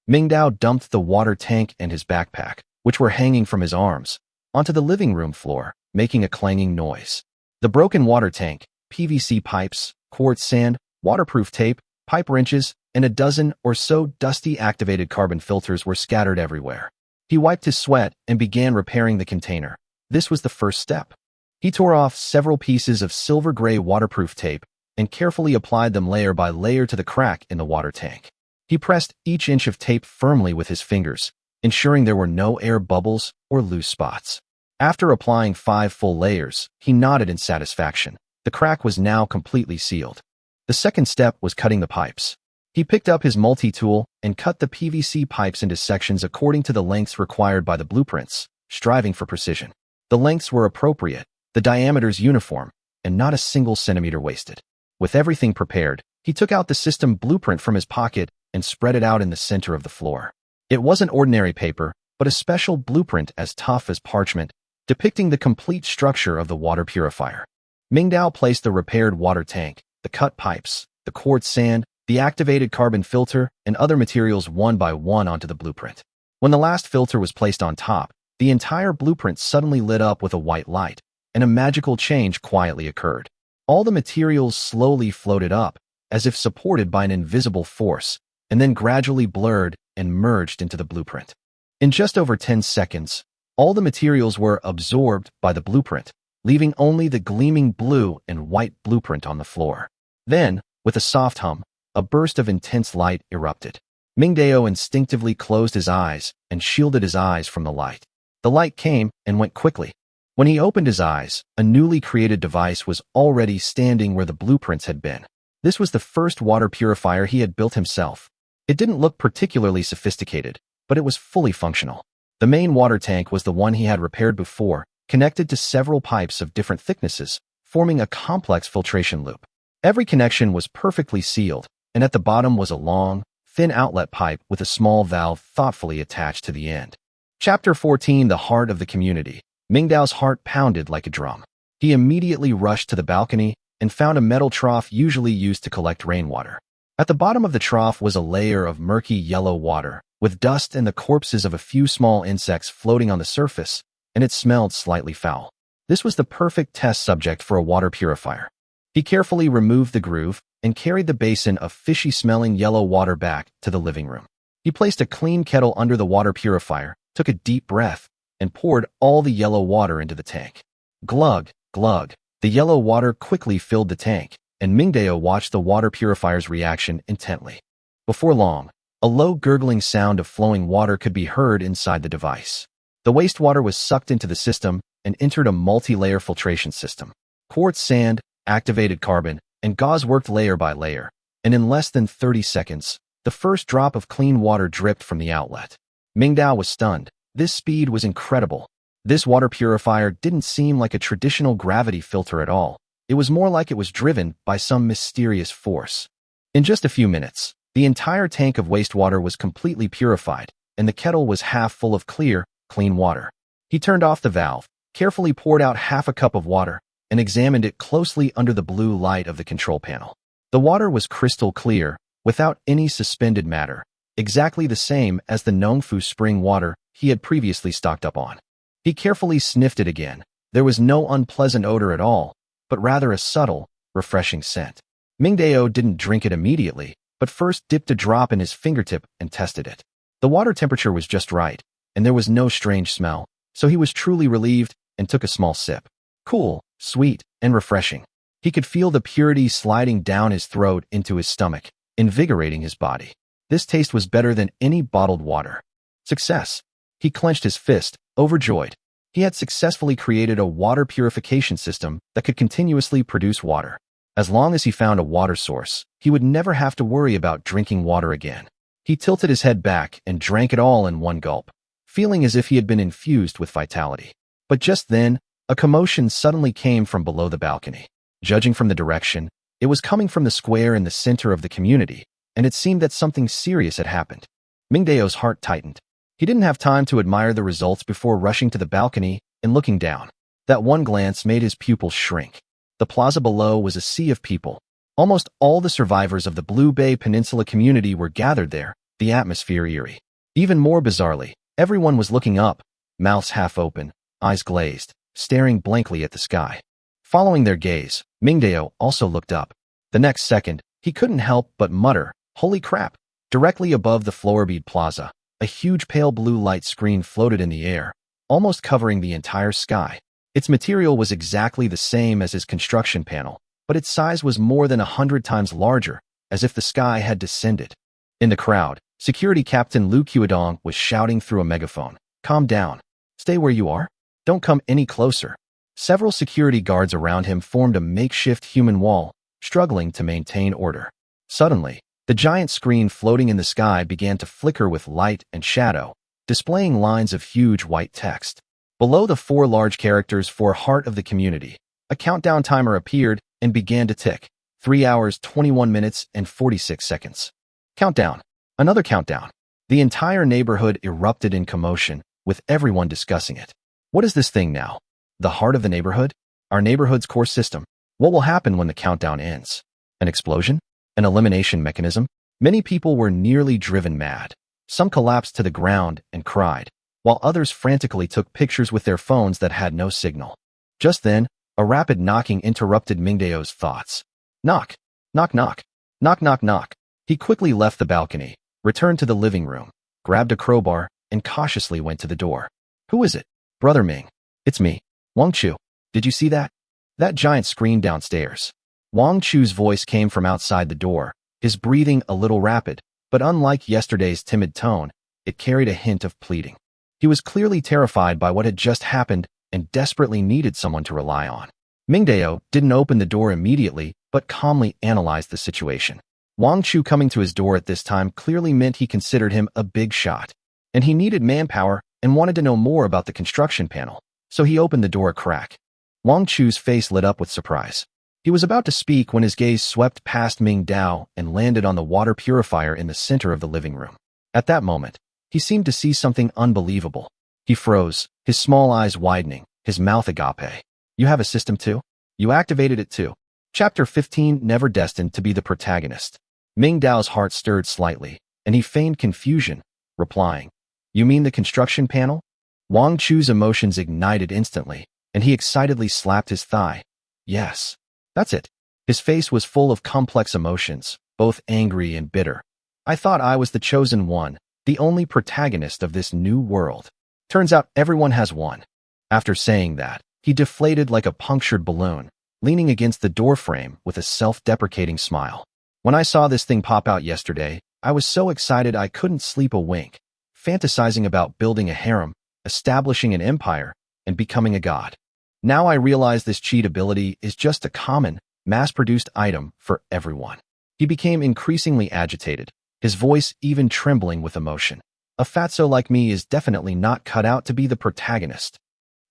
Mingdao dumped the water tank and his backpack, which were hanging from his arms, onto the living room floor, making a clanging noise. The broken water tank, PVC pipes, quartz sand, waterproof tape, pipe wrenches, and a dozen or so dusty activated carbon filters were scattered everywhere. He wiped his sweat and began repairing the container. This was the first step. He tore off several pieces of silver gray waterproof tape and carefully applied them layer by layer to the crack in the water tank. He pressed each inch of tape firmly with his fingers, ensuring there were no air bubbles or loose spots. After applying 5 full layers, he nodded in satisfaction. The crack was now completely sealed. The second step was cutting the pipes. He picked up his multi-tool and cut the PVC pipes into sections according to the lengths required by the blueprints, striving for precision. The lengths were appropriate, the diameters uniform, and not a single centimeter wasted. With everything prepared, he took out the system blueprint from his pocket and spread it out in the center of the floor. It wasn't ordinary paper, but a special blueprint as tough as parchment, depicting the complete structure of the water purifier. Mingdao placed the repaired water tank, the cut pipes, the quartz sand, the activated carbon filter, and other materials one by one onto the blueprint. When the last filter was placed on top, the entire blueprint suddenly lit up with a white light, and a magical change quietly occurred. All the materials slowly floated up, as if supported by an invisible force, and then gradually blurred and merged into the blueprint. In just over 10 seconds, all the materials were absorbed by the blueprint, leaving only the gleaming blue and white blueprint on the floor. Then, with a soft hum, a burst of intense light erupted. Mingdao instinctively closed his eyes and shielded his eyes from the light. The light came and went quickly. When he opened his eyes, a newly created device was already standing where the blueprints had been. This was the first water purifier he had built himself. It didn't look particularly sophisticated, but it was fully functional. The main water tank was the one he had repaired before, connected to several pipes of different thicknesses, forming a complex filtration loop. Every connection was perfectly sealed, and at the bottom was a long, thin outlet pipe with a small valve thoughtfully attached to the end. Chapter 14: The Heart of the Community. Mingdao's heart pounded like a drum. He immediately rushed to the balcony and found a metal trough usually used to collect rainwater. At the bottom of the trough was a layer of murky yellow water, with dust and the corpses of a few small insects floating on the surface, and it smelled slightly foul. This was the perfect test subject for a water purifier. He carefully removed the groove and carried the basin of fishy-smelling yellow water back to the living room. He placed a clean kettle under the water purifier, took a deep breath, and poured all the yellow water into the tank. Glug, glug. The yellow water quickly filled the tank, and Mingdao watched the water purifier's reaction intently. Before long, a low gurgling sound of flowing water could be heard inside the device. The wastewater was sucked into the system and entered a multi-layer filtration system. Quartz sand, activated carbon, and gauze worked layer by layer, and in less than 30 seconds, the first drop of clean water dripped from the outlet. Mingdao was stunned. This speed was incredible. This water purifier didn't seem like a traditional gravity filter at all. It was more like it was driven by some mysterious force. In just a few minutes, the entire tank of wastewater was completely purified, and the kettle was half full of clear, clean water. He turned off the valve, carefully poured out half a cup of water, and examined it closely under the blue light of the control panel. The water was crystal clear, without any suspended matter, exactly the same as the Nongfu spring water he had previously stocked up on. He carefully sniffed it again. There was no unpleasant odor at all, but rather a subtle, refreshing scent. Mingdao didn't drink it immediately, but first dipped a drop in his fingertip and tested it. The water temperature was just right, and there was no strange smell, so he was truly relieved and took a small sip. Cool, sweet, and refreshing. He could feel the purity sliding down his throat into his stomach, invigorating his body. This taste was better than any bottled water. Success! He clenched his fist, overjoyed. He had successfully created a water purification system that could continuously produce water. As long as he found a water source, he would never have to worry about drinking water again. He tilted his head back and drank it all in one gulp, feeling as if he had been infused with vitality. But just then, a commotion suddenly came from below the balcony. Judging from the direction, it was coming from the square in the center of the community, and it seemed that something serious had happened. Mingdao's heart tightened. He didn't have time to admire the results before rushing to the balcony and looking down. That one glance made his pupils shrink. The plaza below was a sea of people. Almost all the survivors of the Blue Bay Peninsula community were gathered there, the atmosphere eerie. Even more bizarrely, everyone was looking up, mouths half open, eyes glazed, staring blankly at the sky. Following their gaze, Mingdao also looked up. The next second, he couldn't help but mutter, "Holy crap!" Directly above the Floorbead Plaza, a huge pale blue light screen floated in the air, almost covering the entire sky. Its material was exactly the same as his construction panel, but its size was more than 100 times larger, as if the sky had descended. In the crowd, Security Captain Lu Qiudong was shouting through a megaphone, "Calm down. Stay where you are. Don't come any closer." Several security guards around him formed a makeshift human wall, struggling to maintain order. Suddenly, the giant screen floating in the sky began to flicker with light and shadow, displaying lines of huge white text. Below the 4 large characters for Heart of the Community, a countdown timer appeared and began to tick. 3 hours, 21 minutes, and 46 seconds. Countdown. Another countdown. The entire neighborhood erupted in commotion, with everyone discussing it. What is this thing now? The heart of the neighborhood? Our neighborhood's core system? What will happen when the countdown ends? An explosion? An elimination mechanism? Many people were nearly driven mad. Some collapsed to the ground and cried, while others frantically took pictures with their phones that had no signal. Just then, a rapid knocking interrupted Mingdao's thoughts. Knock, knock, knock, knock, knock, knock. He quickly left the balcony, returned to the living room, grabbed a crowbar, and cautiously went to the door. Who is it? Brother Ming. It's me, Wang Chu. Did you see that? That giant screamed downstairs. Wang Chu's voice came from outside the door, his breathing a little rapid, but unlike yesterday's timid tone, it carried a hint of pleading. He was clearly terrified by what had just happened and desperately needed someone to rely on. Mingdao didn't open the door immediately, but calmly analyzed the situation. Wang Chu coming to his door at this time clearly meant he considered him a big shot, and he needed manpower and wanted to know more about the construction panel, so he opened the door a crack. Wang Chu's face lit up with surprise. He was about to speak when his gaze swept past Mingdao and landed on the water purifier in the center of the living room. At that moment, he seemed to see something unbelievable. He froze, his small eyes widening, his mouth agape. You have a system too? You activated it too. Chapter 15, Never Destined to be the Protagonist. Mingdao's heart stirred slightly, and he feigned confusion, replying, You mean the construction panel? Wang Chu's emotions ignited instantly, and he excitedly slapped his thigh. Yes, that's it. His face was full of complex emotions, both angry and bitter. I thought I was the chosen one, the only protagonist of this new world. Turns out everyone has one. After saying that, he deflated like a punctured balloon, leaning against the doorframe with a self-deprecating smile. When I saw this thing pop out yesterday, I was so excited I couldn't sleep a wink, fantasizing about building a harem, establishing an empire, and becoming a god. Now I realize this cheat ability is just a common, mass-produced item for everyone. He became increasingly agitated, his voice even trembling with emotion. A fatso like me is definitely not cut out to be the protagonist.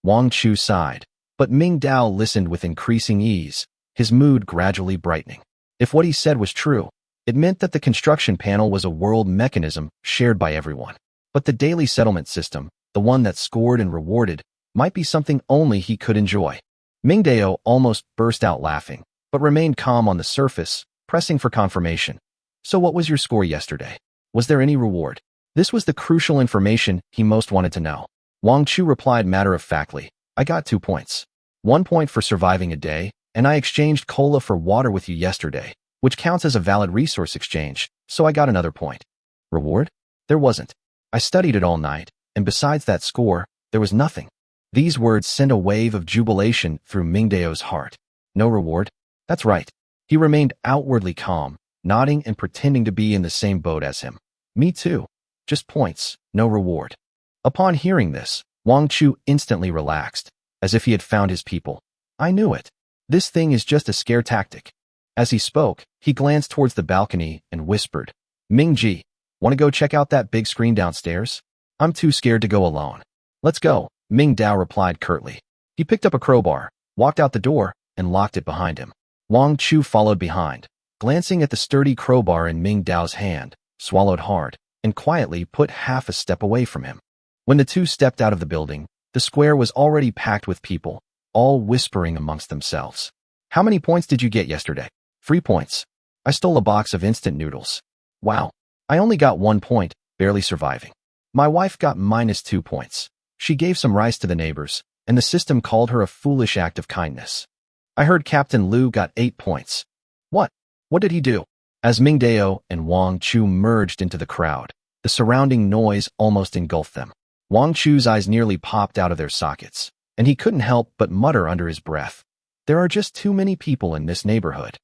Wang Chu sighed, but Mingdao listened with increasing ease, his mood gradually brightening. If what he said was true, it meant that the construction panel was a world mechanism shared by everyone. But the daily settlement system, the one that scored and rewarded, might be something only he could enjoy. Mingdao almost burst out laughing, but remained calm on the surface, pressing for confirmation. So what was your score yesterday? Was there any reward? This was the crucial information he most wanted to know. Wang Chu replied matter-of-factly, I got 2 points. 1 point for surviving a day, and I exchanged cola for water with you yesterday, which counts as a valid resource exchange, so I got another point. Reward? There wasn't. I studied it all night, and besides that score, there was nothing. These words sent a wave of jubilation through Mingdao's heart. No reward? That's right. He remained outwardly calm, nodding and pretending to be in the same boat as him. Me too. Just points, no reward. Upon hearing this, Wang Chu instantly relaxed, as if he had found his people. I knew it. This thing is just a scare tactic. As he spoke, he glanced towards the balcony and whispered, Mingji, want to go check out that big screen downstairs? I'm too scared to go alone. Let's go, Mingdao replied curtly. He picked up a crowbar, walked out the door, and locked it behind him. Wang Chu followed behind, glancing at the sturdy crowbar in Mingdao's hand, swallowed hard, and quietly put half a step away from him. When the two stepped out of the building, the square was already packed with people, all whispering amongst themselves. How many points did you get yesterday? 3 points. I stole a box of instant noodles. Wow. I only got 1 point, barely surviving. My wife got -2 points. She gave some rice to the neighbors, and the system called her a foolish act of kindness. I heard Captain Liu got 8 points. What? What did he do? As Mingdao and Wang Chu merged into the crowd, the surrounding noise almost engulfed them. Wang Chu's eyes nearly popped out of their sockets, and he couldn't help but mutter under his breath. There are just too many people in this neighborhood.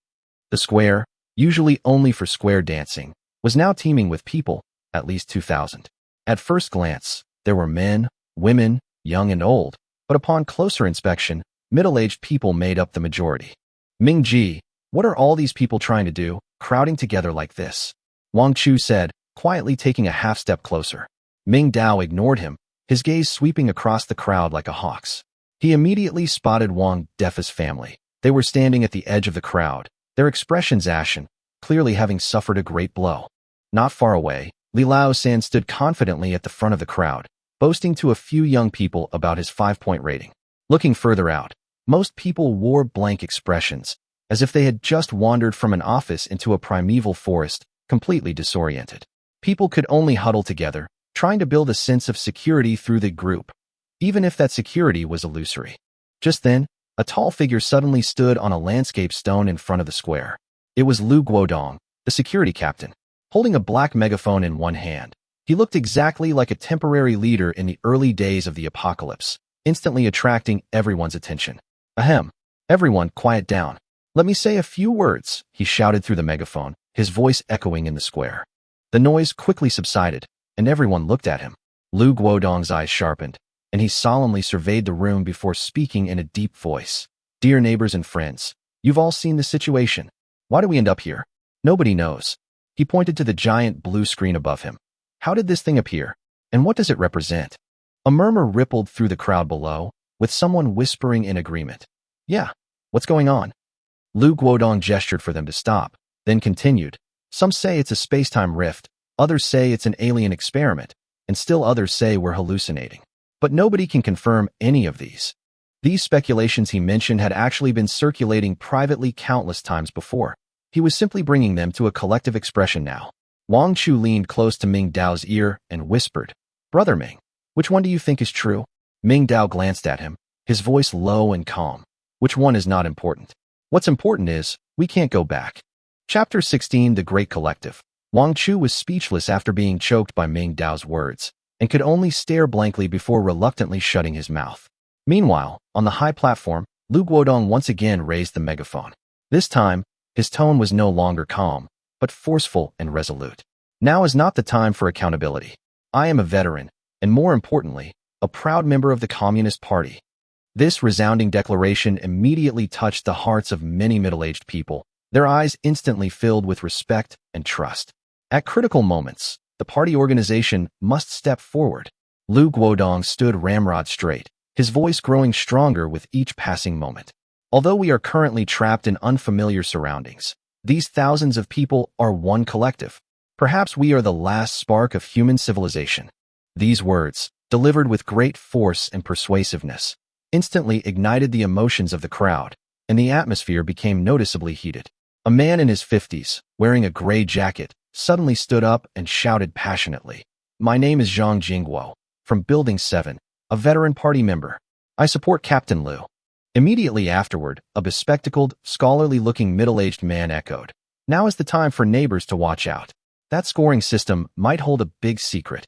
The square, usually only for square dancing, was now teeming with people, at least 2,000. At first glance, there were men, women, young and old, but upon closer inspection, middle-aged people made up the majority. Mingji, what are all these people trying to do, crowding together like this? Wang Chu said, quietly taking a half-step closer. Mingdao ignored him, his gaze sweeping across the crowd like a hawk's. He immediately spotted Wang Defa's family. They were standing at the edge of the crowd, their expressions ashen, clearly having suffered a great blow. Not far away, Li Lao San stood confidently at the front of the crowd, boasting to a few young people about his 5-point rating. Looking further out, most people wore blank expressions, as if they had just wandered from an office into a primeval forest, completely disoriented. People could only huddle together, trying to build a sense of security through the group, even if that security was illusory. Just then, a tall figure suddenly stood on a landscape stone in front of the square. It was Lu Guodong, the security captain, holding a black megaphone in one hand. He looked exactly like a temporary leader in the early days of the apocalypse, instantly attracting everyone's attention. Ahem. Everyone, quiet down. Let me say a few words, he shouted through the megaphone, his voice echoing in the square. The noise quickly subsided, and everyone looked at him. Lu Guodong's eyes sharpened, and he solemnly surveyed the room before speaking in a deep voice. Dear neighbors and friends, you've all seen the situation. Why do we end up here? Nobody knows. He pointed to the giant blue screen above him. How did this thing appear? And what does it represent? A murmur rippled through the crowd below, with someone whispering in agreement. Yeah, what's going on? Lu Guodong gestured for them to stop, then continued. Some say it's a space-time rift, others say it's an alien experiment, and still others say we're hallucinating. But nobody can confirm any of these. These speculations he mentioned had actually been circulating privately countless times before. He was simply bringing them to a collective expression now. Wang Chu leaned close to Ming Dao's ear and whispered, Brother Ming, which one do you think is true? Ming Dao glanced at him, his voice low and calm. Which one is not important? What's important is, we can't go back. Chapter 16 The Great Collective. Wang Chu was speechless after being choked by Ming Dao's words, and could only stare blankly before reluctantly shutting his mouth. Meanwhile, on the high platform, Lu Guodong once again raised the megaphone. This time, his tone was no longer calm, but forceful and resolute. Now is not the time for accountability. I am a veteran, and more importantly, a proud member of the Communist Party. This resounding declaration immediately touched the hearts of many middle-aged people, their eyes instantly filled with respect and trust. At critical moments, the party organization must step forward. Lu Guodong stood ramrod straight, his voice growing stronger with each passing moment. Although we are currently trapped in unfamiliar surroundings, these thousands of people are one collective. Perhaps we are the last spark of human civilization. These words, delivered with great force and persuasiveness, instantly ignited the emotions of the crowd, and the atmosphere became noticeably heated. A man in his 50s, wearing a gray jacket, suddenly stood up and shouted passionately, My name is Zhang Jingguo, from Building 7, a veteran party member. I support Captain Lu. Immediately afterward, a bespectacled, scholarly-looking middle-aged man echoed, Now is the time for neighbors to watch out. That scoring system might hold a big secret.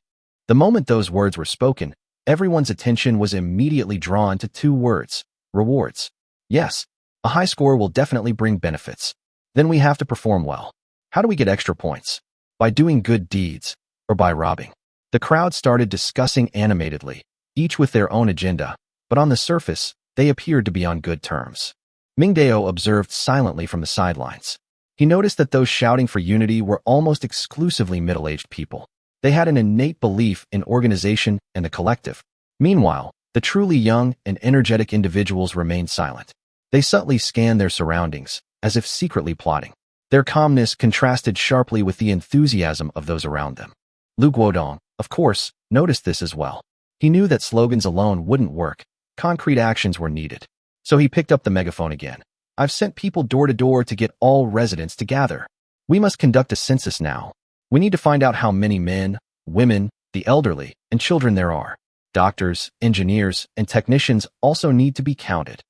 The moment those words were spoken, everyone's attention was immediately drawn to two words, rewards. Yes, a high score will definitely bring benefits. Then we have to perform well. How do we get extra points? By doing good deeds, or by robbing? The crowd started discussing animatedly, each with their own agenda, but on the surface, they appeared to be on good terms. Ming Dao observed silently from the sidelines. He noticed that those shouting for unity were almost exclusively middle-aged people. They had an innate belief in organization and the collective. Meanwhile, the truly young and energetic individuals remained silent. They subtly scanned their surroundings, as if secretly plotting. Their calmness contrasted sharply with the enthusiasm of those around them. Lu Guodong, of course, noticed this as well. He knew that slogans alone wouldn't work. Concrete actions were needed. So he picked up the megaphone again. I've sent people door to door to get all residents to gather. We must conduct a census now. We need to find out how many men, women, the elderly, and children there are. Doctors, engineers, and technicians also need to be counted.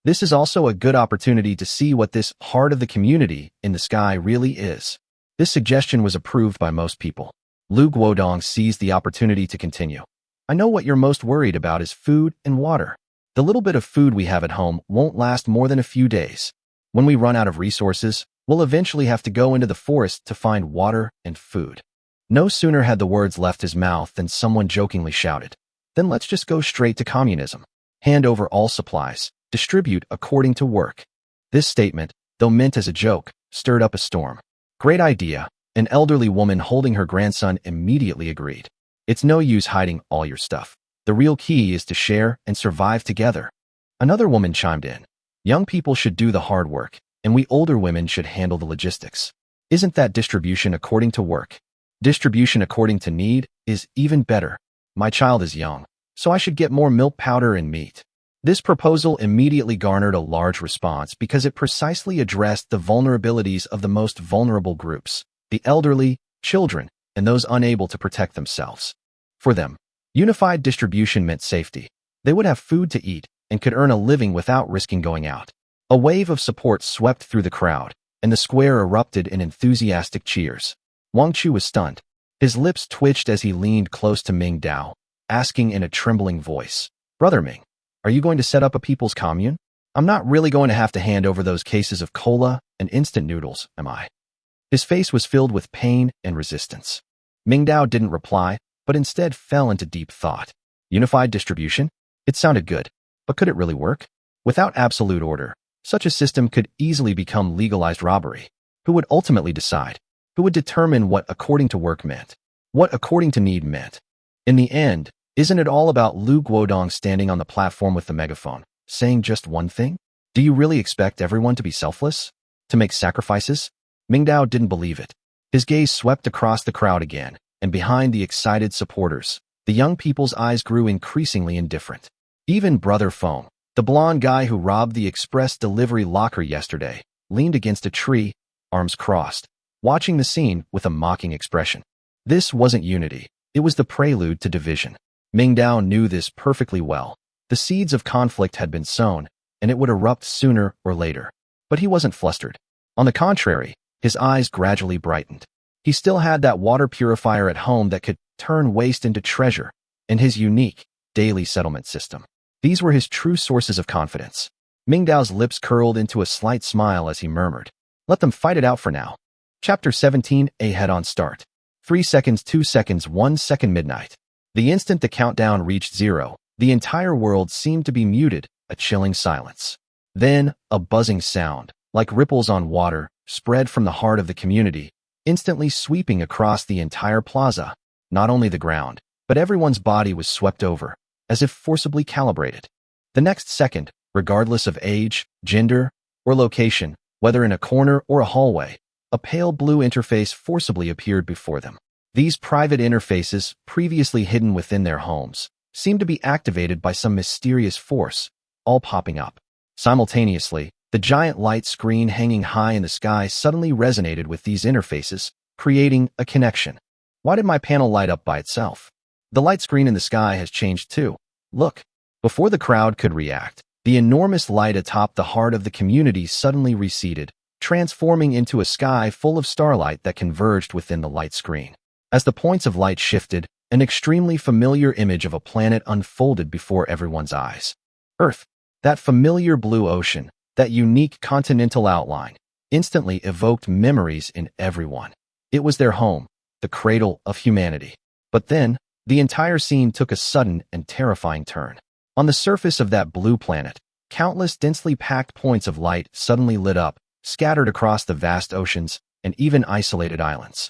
This is also a good opportunity to see what this heart of the community in the sky really is. This suggestion was approved by most people. Lu Guodong seized the opportunity to continue. I know what you're most worried about is food and water. The little bit of food we have at home won't last more than a few days. When we run out of resources, we'll eventually have to go into the forest to find water and food. No sooner had the words left his mouth than someone jokingly shouted, Then let's just go straight to communism. Hand over all supplies. Distribute according to work. This statement, though meant as a joke, stirred up a storm. Great idea. An elderly woman holding her grandson immediately agreed. It's no use hiding all your stuff. The real key is to share and survive together. Another woman chimed in. Young people should do the hard work, and we older women should handle the logistics. Isn't that distribution according to work? Distribution according to need is even better. My child is young, so I should get more milk powder and meat. This proposal immediately garnered a large response because it precisely addressed the vulnerabilities of the most vulnerable groups, the elderly, children, and those unable to protect themselves. For them, unified distribution meant safety. They would have food to eat, and could earn a living without risking going out. A wave of support swept through the crowd, and the square erupted in enthusiastic cheers. Wang Chu was stunned. His lips twitched as he leaned close to Ming Dao, asking in a trembling voice, "Brother Ming, are you going to set up a people's commune? I'm not really going to have to hand over those cases of cola and instant noodles, am I?" His face was filled with pain and resistance. Ming Dao didn't reply, but instead fell into deep thought. Unified distribution? It sounded good, but could it really work? Without absolute order, such a system could easily become legalized robbery. Who would ultimately decide? Who would determine what according to work meant? What according to need meant? In the end, isn't it all about Lu Guodong standing on the platform with the megaphone, saying just one thing? Do you really expect everyone to be selfless? To make sacrifices? Ming Dao didn't believe it. His gaze swept across the crowd again, and behind the excited supporters, the young people's eyes grew increasingly indifferent. Even Brother Feng, the blonde guy who robbed the express delivery locker yesterday, leaned against a tree, arms crossed, watching the scene with a mocking expression. This wasn't unity. It was the prelude to division. Ming Dao knew this perfectly well. The seeds of conflict had been sown, and it would erupt sooner or later. But he wasn't flustered. On the contrary, his eyes gradually brightened. He still had that water purifier at home that could turn waste into treasure, and his unique daily settlement system. These were his true sources of confidence. Ming Dao's lips curled into a slight smile as he murmured, "Let them fight it out for now." Chapter 17, a head-on start. 3 seconds, 2 seconds, 1 second midnight. The instant the countdown reached 0, the entire world seemed to be muted, a chilling silence. Then, a buzzing sound, like ripples on water, spread from the heart of the community, instantly sweeping across the entire plaza. Not only the ground, but everyone's body was swept over, as if forcibly calibrated. The next second, regardless of age, gender, or location, whether in a corner or a hallway, a pale blue interface forcibly appeared before them. These private interfaces, previously hidden within their homes, seemed to be activated by some mysterious force, all popping up. Simultaneously, the giant light screen hanging high in the sky suddenly resonated with these interfaces, creating a connection. Why did my panel light up by itself? The light screen in the sky has changed too. Look. Before the crowd could react, the enormous light atop the heart of the community suddenly receded, transforming into a sky full of starlight that converged within the light screen. As the points of light shifted, an extremely familiar image of a planet unfolded before everyone's eyes. Earth. That familiar blue ocean, that unique continental outline, instantly evoked memories in everyone. It was their home, the cradle of humanity. But then, the entire scene took a sudden and terrifying turn. On the surface of that blue planet, countless densely packed points of light suddenly lit up, scattered across the vast oceans and even isolated islands.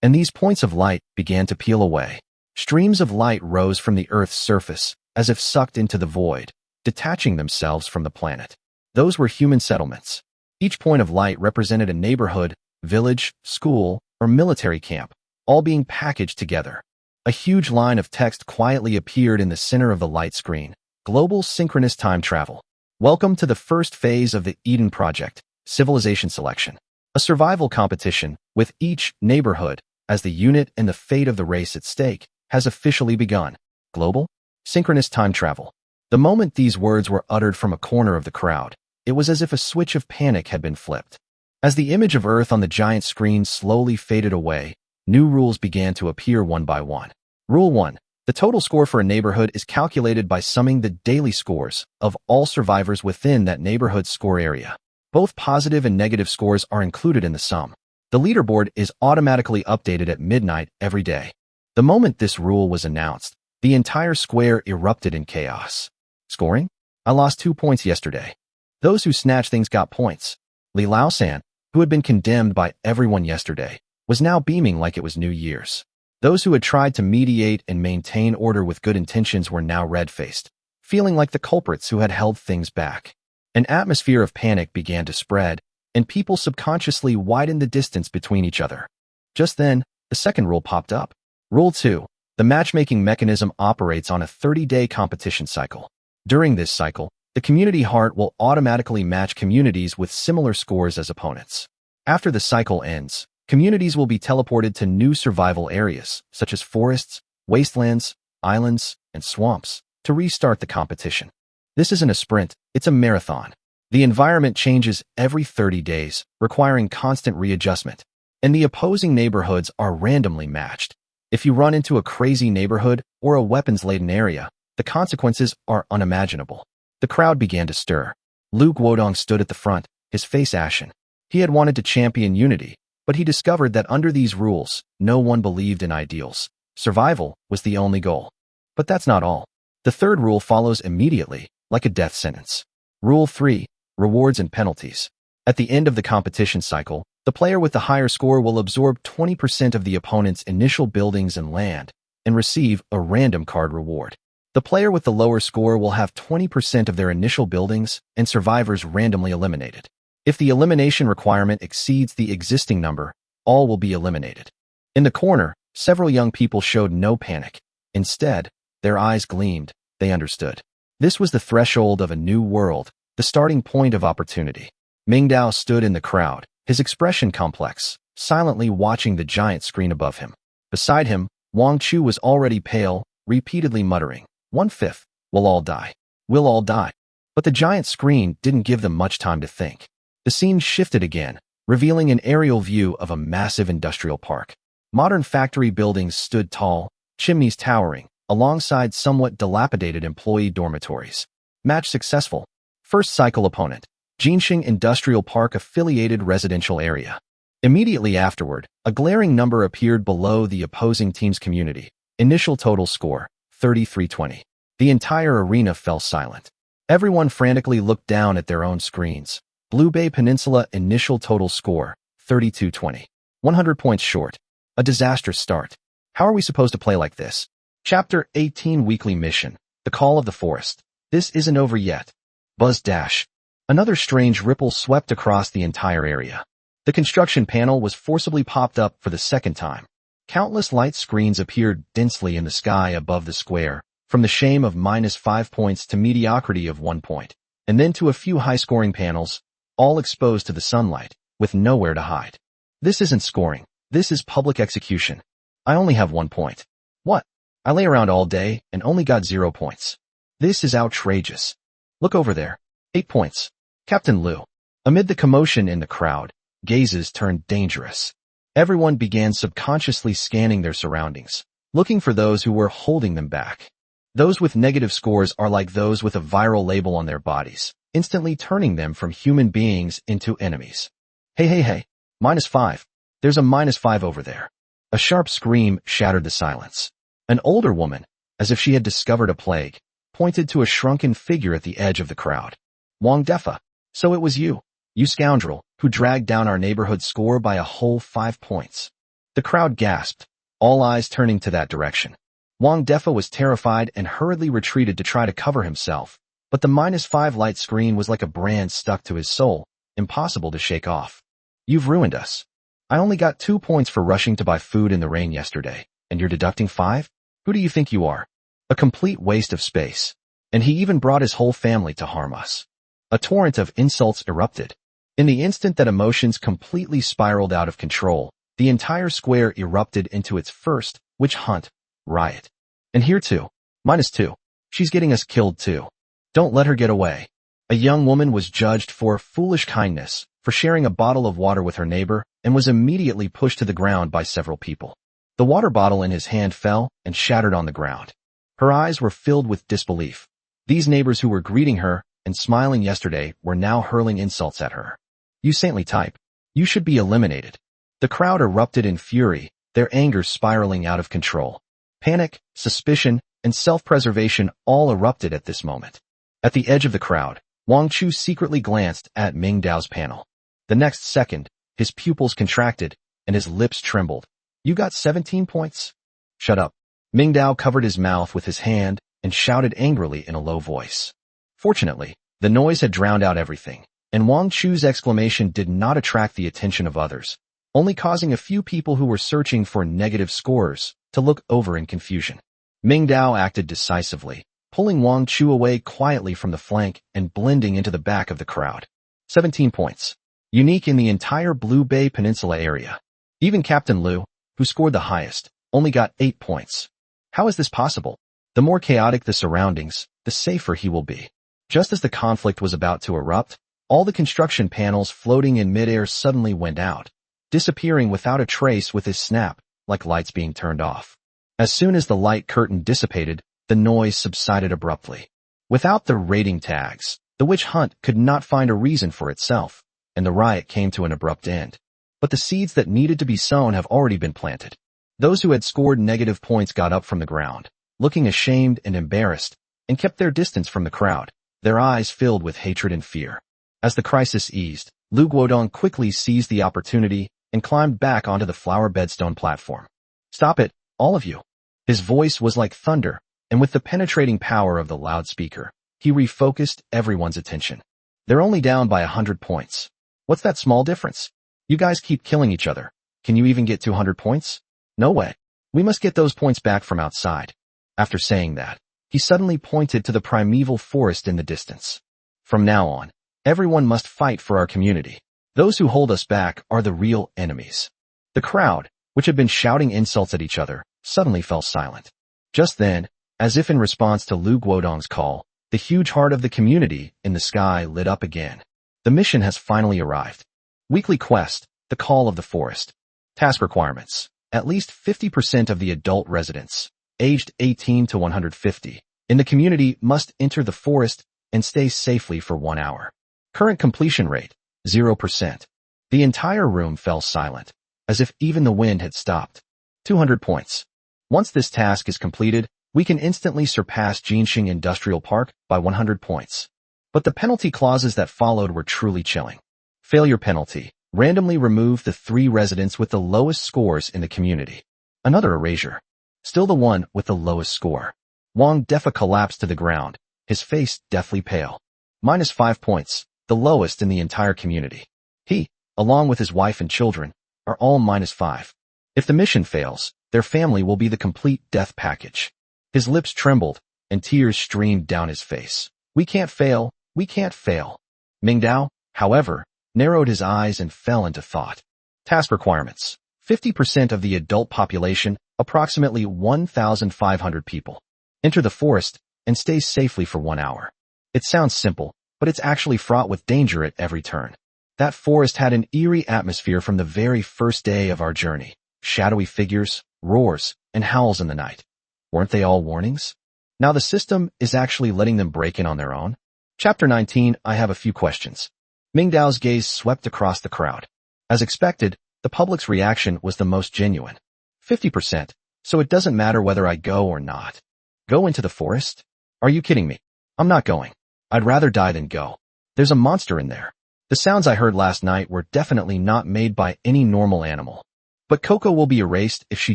And these points of light began to peel away. Streams of light rose from the Earth's surface, as if sucked into the void, detaching themselves from the planet. Those were human settlements. Each point of light represented a neighborhood, village, school, or military camp, all being packaged together. A huge line of text quietly appeared in the center of the light screen. Global Synchronous Time Travel. Welcome to the first phase of the Eden Project, Civilization Selection. A survival competition, with each neighborhood as the unit and the fate of the race at stake, has officially begun. Global Synchronous Time Travel. The moment these words were uttered from a corner of the crowd, it was as if a switch of panic had been flipped. As the image of Earth on the giant screen slowly faded away, new rules began to appear one by one. Rule 1. The total score for a neighborhood is calculated by summing the daily scores of all survivors within that neighborhood's score area. Both positive and negative scores are included in the sum. The leaderboard is automatically updated at midnight every day. The moment this rule was announced, the entire square erupted in chaos. Scoring? I lost 2 points yesterday. Those who snatched things got points. Li Laosan, who had been condemned by everyone yesterday, was now beaming like it was New Year's. Those who had tried to mediate and maintain order with good intentions were now red-faced, feeling like the culprits who had held things back. An atmosphere of panic began to spread, and people subconsciously widened the distance between each other. Just then, the second rule popped up. Rule 2. The matchmaking mechanism operates on a 30-day competition cycle. During this cycle, the community heart will automatically match communities with similar scores as opponents. After the cycle ends, communities will be teleported to new survival areas, such as forests, wastelands, islands, and swamps, to restart the competition. This isn't a sprint, it's a marathon. The environment changes every 30 days, requiring constant readjustment. And the opposing neighborhoods are randomly matched. If you run into a crazy neighborhood or a weapons-laden area, the consequences are unimaginable. The crowd began to stir. Lu Guodong stood at the front, his face ashen. He had wanted to champion unity, but he discovered that under these rules, no one believed in ideals. Survival was the only goal. But that's not all. The third rule follows immediately, like a death sentence. Rule 3. Rewards and penalties. At the end of the competition cycle, the player with the higher score will absorb 20% of the opponent's initial buildings and land and receive a random card reward. The player with the lower score will have 20% of their initial buildings and survivors randomly eliminated. If the elimination requirement exceeds the existing number, all will be eliminated. In the corner, several young people showed no panic. Instead, their eyes gleamed. They understood. This was the threshold of a new world, the starting point of opportunity. Ming Dao stood in the crowd, his expression complex, silently watching the giant screen above him. Beside him, Wang Chu was already pale, repeatedly muttering, "1/5, we'll all die. We'll all die." But the giant screen didn't give them much time to think. The scene shifted again, revealing an aerial view of a massive industrial park. Modern factory buildings stood tall, chimneys towering, alongside somewhat dilapidated employee dormitories. Match successful. First cycle opponent. Jinxing Industrial Park affiliated residential area. Immediately afterward, a glaring number appeared below the opposing team's community. Initial total score, 33-20. The entire arena fell silent. Everyone frantically looked down at their own screens. Blue Bay Peninsula initial total score, 32-20. 100 points short. A disastrous start. How are we supposed to play like this? Chapter 18 Weekly Mission. The Call of the Forest. This isn't over yet. Buzz dash. Another strange ripple swept across the entire area. The construction panel was forcibly popped up for the second time. Countless light screens appeared densely in the sky above the square, from the shame of -5 points to mediocrity of 1 point, and then to a few high-scoring panels, all exposed to the sunlight, with nowhere to hide. This isn't scoring. This is public execution. I only have 1 point. What? I lay around all day and only got 0 points. This is outrageous. Look over there. 8 points. Captain Lu. Amid the commotion in the crowd, gazes turned dangerous. Everyone began subconsciously scanning their surroundings, looking for those who were holding them back. Those with negative scores are like those with a viral label on their bodies, instantly turning them from human beings into enemies. Hey, -5. There's a -5 over there. A sharp scream shattered the silence. An older woman, as if she had discovered a plague, pointed to a shrunken figure at the edge of the crowd. Wang Defa. So it was you scoundrel, who dragged down our neighborhood score by a whole 5 points. The crowd gasped, all eyes turning to that direction. Wang Defa was terrified and hurriedly retreated to try to cover himself, but the -5 light screen was like a brand stuck to his soul, impossible to shake off. You've ruined us. I only got 2 points for rushing to buy food in the rain yesterday, and you're deducting 5? Who do you think you are? A complete waste of space. And he even brought his whole family to harm us. A torrent of insults erupted. In the instant that emotions completely spiraled out of control, the entire square erupted into its first witch hunt riot. And here too, -2. She's getting us killed too. Don't let her get away. A young woman was judged for foolish kindness, for sharing a bottle of water with her neighbor, and was immediately pushed to the ground by several people. The water bottle in his hand fell and shattered on the ground. Her eyes were filled with disbelief. These neighbors who were greeting her and smiling yesterday were now hurling insults at her. You saintly type. You should be eliminated. The crowd erupted in fury, their anger spiraling out of control. Panic, suspicion, and self-preservation all erupted at this moment. At the edge of the crowd, Wang Chu secretly glanced at Ming Dao's panel. The next second, his pupils contracted and his lips trembled. You got 17 points? Shut up. Ming Dao covered his mouth with his hand and shouted angrily in a low voice. Fortunately, the noise had drowned out everything, and Wang Chu's exclamation did not attract the attention of others, only causing a few people who were searching for negative scores to look over in confusion. Ming Dao acted decisively, pulling Wang Chu away quietly from the flank and blending into the back of the crowd. 17 points. Unique in the entire Blue Bay Peninsula area. Even Captain Lu, who scored the highest, only got 8 points. How is this possible? The more chaotic the surroundings, the safer he will be. Just as the conflict was about to erupt, all the construction panels floating in midair suddenly went out, disappearing without a trace with a snap, like lights being turned off. As soon as the light curtain dissipated, the noise subsided abruptly. Without the rating tags, the witch hunt could not find a reason for itself, and the riot came to an abrupt end. But the seeds that needed to be sown have already been planted. Those who had scored negative points got up from the ground, looking ashamed and embarrassed, and kept their distance from the crowd, their eyes filled with hatred and fear. As the crisis eased, Lu Guodong quickly seized the opportunity and climbed back onto the flower bedstone platform. "Stop it, all of you." His voice was like thunder, and with the penetrating power of the loudspeaker, he refocused everyone's attention. "They're only down by 100 points. What's that small difference? You guys keep killing each other. Can you even get 200 points? No way. We must get those points back from outside." After saying that, he suddenly pointed to the primeval forest in the distance. "From now on, everyone must fight for our community. Those who hold us back are the real enemies." The crowd, which had been shouting insults at each other, suddenly fell silent. Just then, as if in response to Lu Guodong's call, the huge heart of the community in the sky lit up again. The mission has finally arrived. Weekly quest, the call of the forest. Task requirements. At least 50% of the adult residents, aged 18 to 150, in the community must enter the forest and stay safely for 1 hour. Current completion rate, 0%. The entire room fell silent, as if even the wind had stopped. 200 points. Once this task is completed, we can instantly surpass Jinxing Industrial Park by 100 points. But the penalty clauses that followed were truly chilling. Failure penalty. Randomly remove the 3 residents with the lowest scores in the community. Another erasure. Still the one with the lowest score. Wang Defa collapsed to the ground, his face deathly pale. -5 points, the lowest in the entire community. He, along with his wife and children, are all -5. If the mission fails, their family will be the complete death package. His lips trembled, and tears streamed down his face. "We can't fail, we can't fail." Mingdao, however, narrowed his eyes and fell into thought. Task requirements. 50% of the adult population, approximately 1,500 people. Enter the forest and stay safely for 1 hour. It sounds simple, but it's actually fraught with danger at every turn. That forest had an eerie atmosphere from the very first day of our journey. Shadowy figures, roars, and howls in the night. Weren't they all warnings? Now the system is actually letting them break in on their own. Chapter 19, I have a few questions. Mingdao's gaze swept across the crowd. As expected, the public's reaction was the most genuine. 50%, so it doesn't matter whether I go or not. Go into the forest? Are you kidding me? I'm not going. I'd rather die than go. There's a monster in there. The sounds I heard last night were definitely not made by any normal animal. But Coco will be erased if she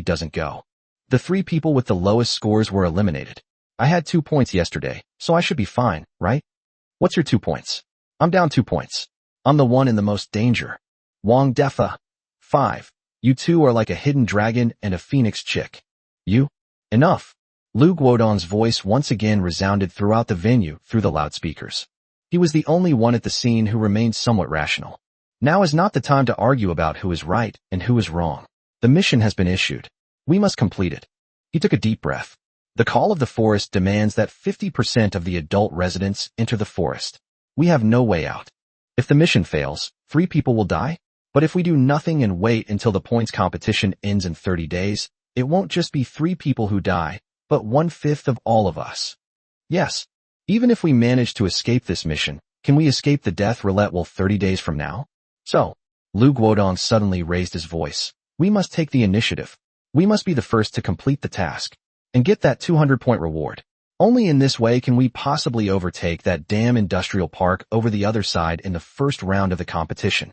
doesn't go. The 3 people with the lowest scores were eliminated. I had 2 points yesterday, so I should be fine, right? What's your 2 points? I'm down 2 points. I'm the one in the most danger. Wang Defa. 5. You two are like a hidden dragon and a phoenix chick. You? Enough. Lu Guodong's voice once again resounded throughout the venue through the loudspeakers. He was the only one at the scene who remained somewhat rational. Now is not the time to argue about who is right and who is wrong. The mission has been issued. We must complete it. He took a deep breath. The call of the forest demands that 50% of the adult residents enter the forest. We have no way out. If the mission fails, 3 people will die. But if we do nothing and wait until the points competition ends in 30 days, it won't just be 3 people who die, but 1/5 of all of us. Yes, even if we manage to escape this mission, can we escape the death roulette 30 days from now? So, Lu Guodong suddenly raised his voice. We must take the initiative. We must be the first to complete the task and get that 200-point reward. Only in this way can we possibly overtake that damn industrial park over the other side in the first round of the competition.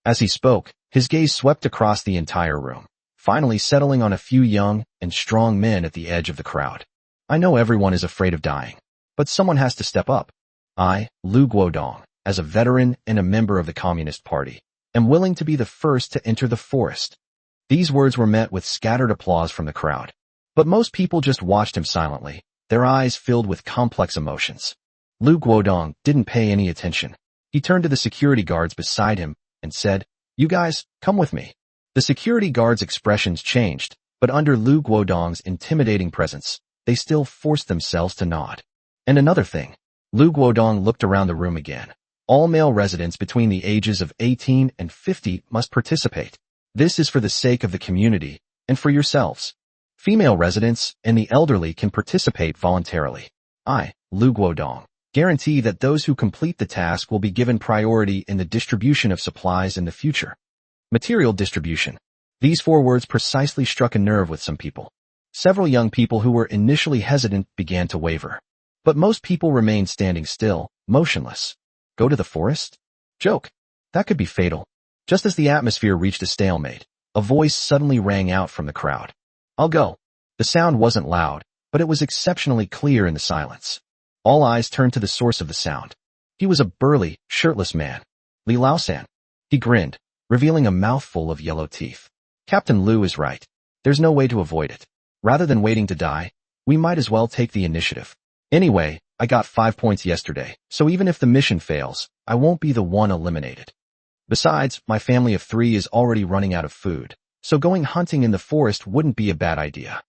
As he spoke, his gaze swept across the entire room, finally settling on a few young and strong men at the edge of the crowd. I know everyone is afraid of dying, but someone has to step up. I, Lu Guodong, as a veteran and a member of the Communist Party, am willing to be the first to enter the forest. These words were met with scattered applause from the crowd. But most people just watched him silently, their eyes filled with complex emotions. Lu Guodong didn't pay any attention. He turned to the security guards beside him and said, "You guys, come with me." The security guards' expressions changed, but under Lu Guodong's intimidating presence, they still forced themselves to nod. And another thing, Lu Guodong looked around the room again. All male residents between the ages of 18 and 50 must participate. This is for the sake of the community and for yourselves. Female residents and the elderly can participate voluntarily. I, Lu Guodong, guarantee that those who complete the task will be given priority in the distribution of supplies in the future. Material distribution. These 4 words precisely struck a nerve with some people. Several young people who were initially hesitant began to waver. But most people remained standing still, motionless. Go to the forest? Joke. That could be fatal. Just as the atmosphere reached a stalemate, a voice suddenly rang out from the crowd. I'll go. The sound wasn't loud, but it was exceptionally clear in the silence. All eyes turned to the source of the sound. He was a burly, shirtless man. Li Laosan. He grinned, revealing a mouthful of yellow teeth. Captain Lu is right. There's no way to avoid it. Rather than waiting to die, we might as well take the initiative. Anyway, I got 5 points yesterday, so even if the mission fails, I won't be the one eliminated. Besides, my family of 3 is already running out of food, so going hunting in the forest wouldn't be a bad idea.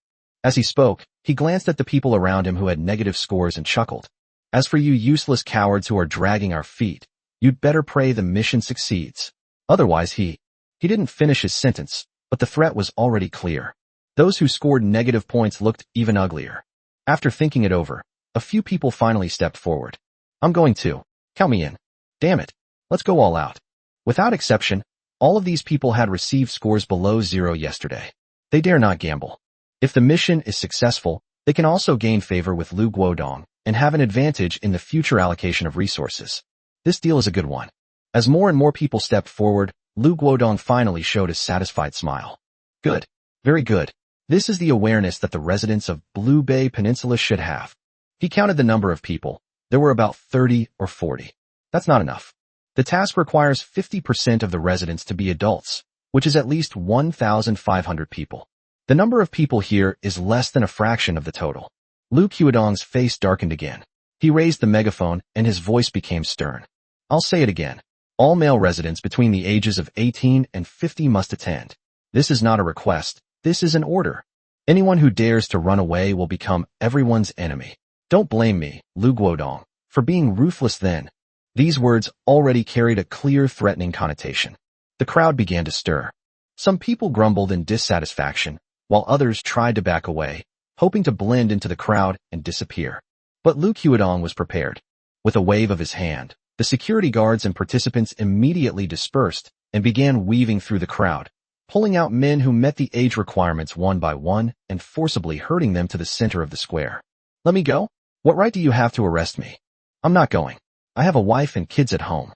As he spoke, he glanced at the people around him who had negative scores and chuckled. As for you useless cowards who are dragging our feet, you'd better pray the mission succeeds. Otherwise he didn't finish his sentence, but the threat was already clear. Those who scored negative points looked even uglier. After thinking it over, a few people finally stepped forward. I'm going to. Count me in. Damn it. Let's go all out. Without exception, all of these people had received scores below 0 yesterday. They dare not gamble. If the mission is successful, they can also gain favor with Lu Guodong and have an advantage in the future allocation of resources. This deal is a good one. As more and more people stepped forward, Lu Guodong finally showed a satisfied smile. Good. Very good. This is the awareness that the residents of Blue Bay Peninsula should have. He counted the number of people. There were about 30 or 40. That's not enough. The task requires 50% of the residents to be adults, which is at least 1,500 people. The number of people here is less than a fraction of the total. Lu Guodong's face darkened again. He raised the megaphone and his voice became stern. I'll say it again. All male residents between the ages of 18 and 50 must attend. This is not a request. This is an order. Anyone who dares to run away will become everyone's enemy. Don't blame me, Lu Guodong, for being ruthless then. These words already carried a clear threatening connotation. The crowd began to stir. Some people grumbled in dissatisfaction, while others tried to back away, hoping to blend into the crowd and disappear. But Lu Guodong was prepared. With a wave of his hand, the security guards and participants immediately dispersed and began weaving through the crowd, pulling out men who met the age requirements one by one and forcibly herding them to the center of the square. Let me go? What right do you have to arrest me? I'm not going. I have a wife and kids at home.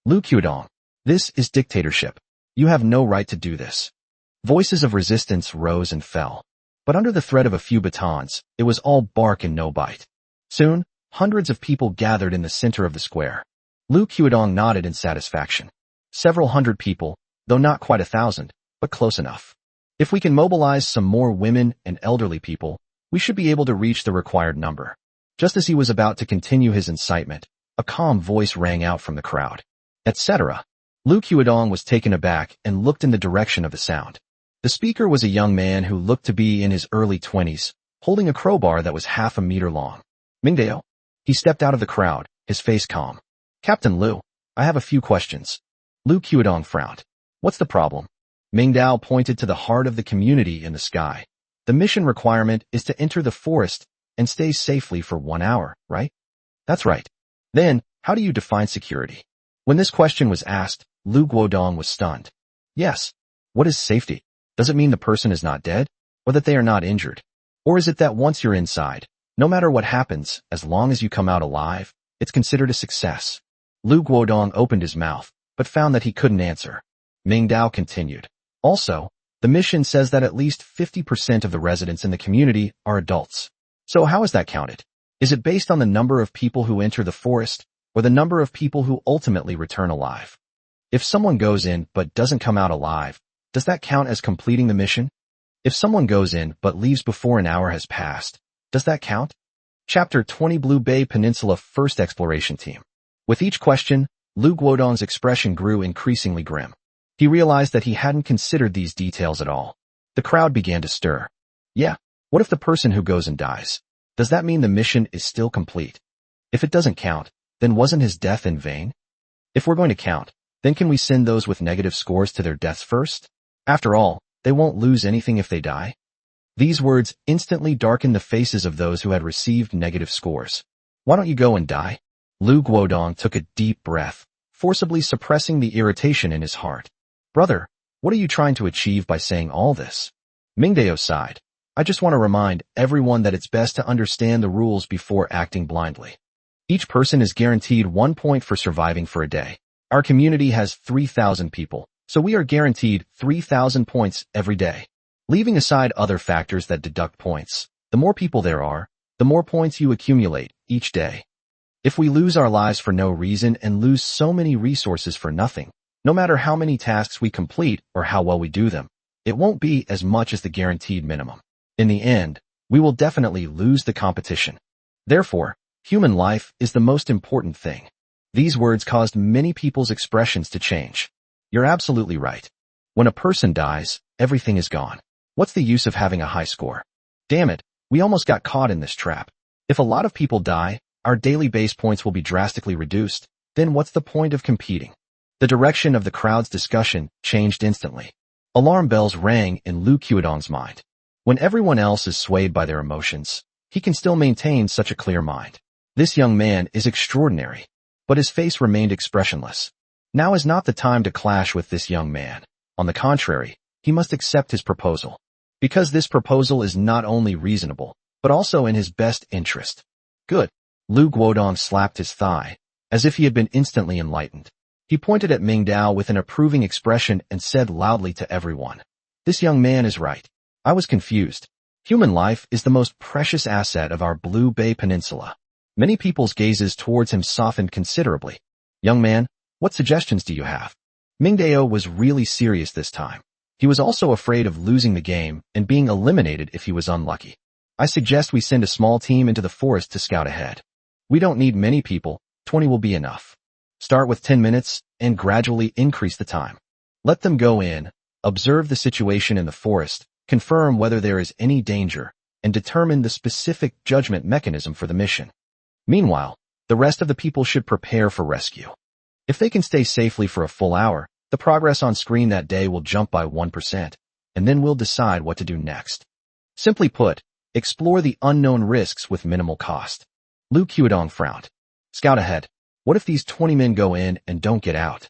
Lu Guodong, this is dictatorship. You have no right to do this. Voices of resistance rose and fell. But under the threat of a few batons, it was all bark and no bite. Soon, hundreds of people gathered in the center of the square. Lu Guodong nodded in satisfaction. Several hundred people, though not quite 1,000, but close enough. If we can mobilize some more women and elderly people, we should be able to reach the required number. Just as he was about to continue his incitement, a calm voice rang out from the crowd. Etc. Lu Guodong was taken aback and looked in the direction of the sound. The speaker was a young man who looked to be in his early 20s, holding a crowbar that was half a meter long. Mingdao. He stepped out of the crowd, his face calm. Captain Lu, I have a few questions. Lu Guodong frowned. What's the problem? Mingdao pointed to the heart of the community in the sky. The mission requirement is to enter the forest and stay safely for 1 hour, right? That's right. Then, how do you define security? When this question was asked, Lu Guodong was stunned. Yes. What is safety? Does it mean the person is not dead? Or that they are not injured? Or is it that once you're inside, no matter what happens, as long as you come out alive, it's considered a success? Lu Guodong opened his mouth, but found that he couldn't answer. Mingdao continued. Also, the mission says that at least 50% of the residents in the community are adults. So how is that counted? Is it based on the number of people who enter the forest, or the number of people who ultimately return alive? If someone goes in but doesn't come out alive, does that count as completing the mission? If someone goes in but leaves before an hour has passed, does that count? Chapter 20 Blue Bay Peninsula First Exploration Team. With each question, Lu Guodong's expression grew increasingly grim. He realized that he hadn't considered these details at all. The crowd began to stir. Yeah, what if the person who goes and dies? Does that mean the mission is still complete? If it doesn't count, then wasn't his death in vain? If we're going to count, then can we send those with negative scores to their deaths first? After all, they won't lose anything if they die. These words instantly darkened the faces of those who had received negative scores. Why don't you go and die? Lu Guodong took a deep breath, forcibly suppressing the irritation in his heart. Brother, what are you trying to achieve by saying all this? Mingdao sighed. I just want to remind everyone that it's best to understand the rules before acting blindly. Each person is guaranteed 1 point for surviving for a day. Our community has 3,000 people, so we are guaranteed 3,000 points every day. Leaving aside other factors that deduct points, the more people there are, the more points you accumulate each day. If we lose our lives for no reason and lose so many resources for nothing, no matter how many tasks we complete or how well we do them, it won't be as much as the guaranteed minimum. In the end, we will definitely lose the competition. Therefore, human life is the most important thing. These words caused many people's expressions to change. You're absolutely right. When a person dies, everything is gone. What's the use of having a high score? Damn it, we almost got caught in this trap. If a lot of people die, our daily base points will be drastically reduced. Then what's the point of competing? The direction of the crowd's discussion changed instantly. Alarm bells rang in Lu Guodong's mind. When everyone else is swayed by their emotions, he can still maintain such a clear mind. This young man is extraordinary, but his face remained expressionless. Now is not the time to clash with this young man. On the contrary, he must accept his proposal. Because this proposal is not only reasonable, but also in his best interest. Good. Lu Guodong slapped his thigh, as if he had been instantly enlightened. He pointed at Mingdao with an approving expression and said loudly to everyone, "This young man is right. I was confused. Human life is the most precious asset of our Blue Bay Peninsula." Many people's gazes towards him softened considerably. "Young man, what suggestions do you have?" Mingdao was really serious this time. He was also afraid of losing the game and being eliminated if he was unlucky. "I suggest we send a small team into the forest to scout ahead. We don't need many people, 20 will be enough. Start with 10 minutes and gradually increase the time. Let them go in, observe the situation in the forest, confirm whether there is any danger, and determine the specific judgment mechanism for the mission. Meanwhile, the rest of the people should prepare for rescue. If they can stay safely for a full hour, the progress on screen that day will jump by 1%, and then we'll decide what to do next. Simply put, explore the unknown risks with minimal cost." Lu Guodong frowned. "Scout ahead. What if these 20 men go in and don't get out?"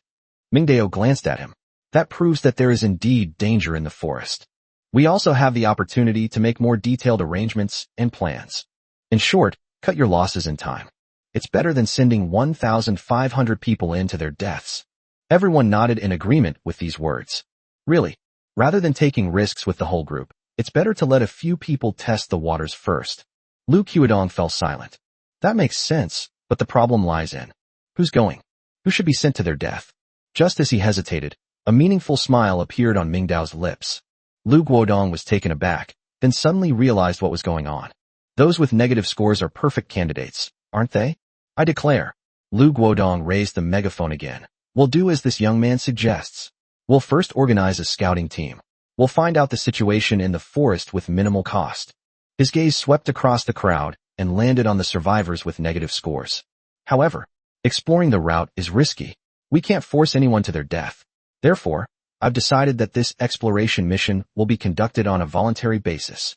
Mingdao glanced at him. "That proves that there is indeed danger in the forest. We also have the opportunity to make more detailed arrangements and plans. In short, cut your losses in time. It's better than sending 1,500 people in to their deaths." Everyone nodded in agreement with these words. Really, rather than taking risks with the whole group, it's better to let a few people test the waters first. Lu Guodong fell silent. That makes sense, but the problem lies in who's going? Who should be sent to their death? Just as he hesitated, a meaningful smile appeared on Mingdao's lips. Lu Guodong was taken aback, then suddenly realized what was going on. Those with negative scores are perfect candidates, aren't they? I declare. Lu Guodong raised the megaphone again. We'll do as this young man suggests. We'll first organize a scouting team. We'll find out the situation in the forest with minimal cost. His gaze swept across the crowd and landed on the survivors with negative scores. However, exploring the route is risky. We can't force anyone to their death. Therefore, I've decided that this exploration mission will be conducted on a voluntary basis.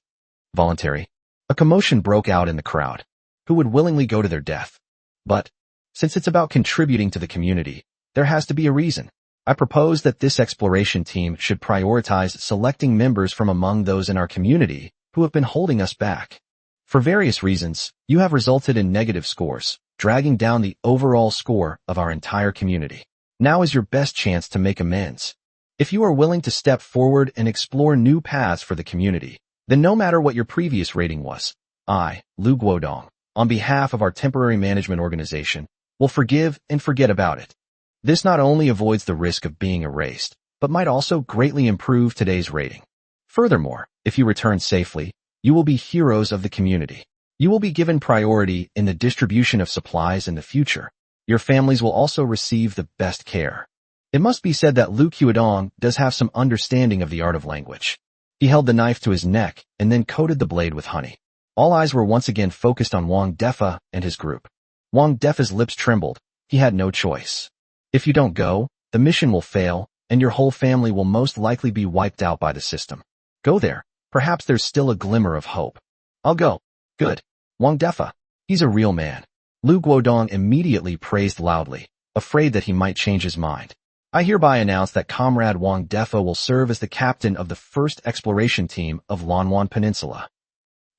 Voluntary? A commotion broke out in the crowd. Who would willingly go to their death? But, since it's about contributing to the community, there has to be a reason. I propose that this exploration team should prioritize selecting members from among those in our community who have been holding us back. For various reasons, you have resulted in negative scores, dragging down the overall score of our entire community. Now is your best chance to make amends. If you are willing to step forward and explore new paths for the community, then no matter what your previous rating was, I, Lu Guodong, on behalf of our temporary management organization, will forgive and forget about it. This not only avoids the risk of being erased, but might also greatly improve today's rating. Furthermore, if you return safely, you will be heroes of the community. You will be given priority in the distribution of supplies in the future. Your families will also receive the best care. It must be said that Lu Guodong does have some understanding of the art of language. He held the knife to his neck and then coated the blade with honey. All eyes were once again focused on Wang Defa and his group. Wang Defa's lips trembled. He had no choice. If you don't go, the mission will fail, and your whole family will most likely be wiped out by the system. Go there. Perhaps there's still a glimmer of hope. I'll go. Good. Wang Defa. He's a real man. Lu Guodong immediately praised loudly, afraid that he might change his mind. I hereby announce that Comrade Wang Defa will serve as the captain of the first exploration team of Lanwan Peninsula.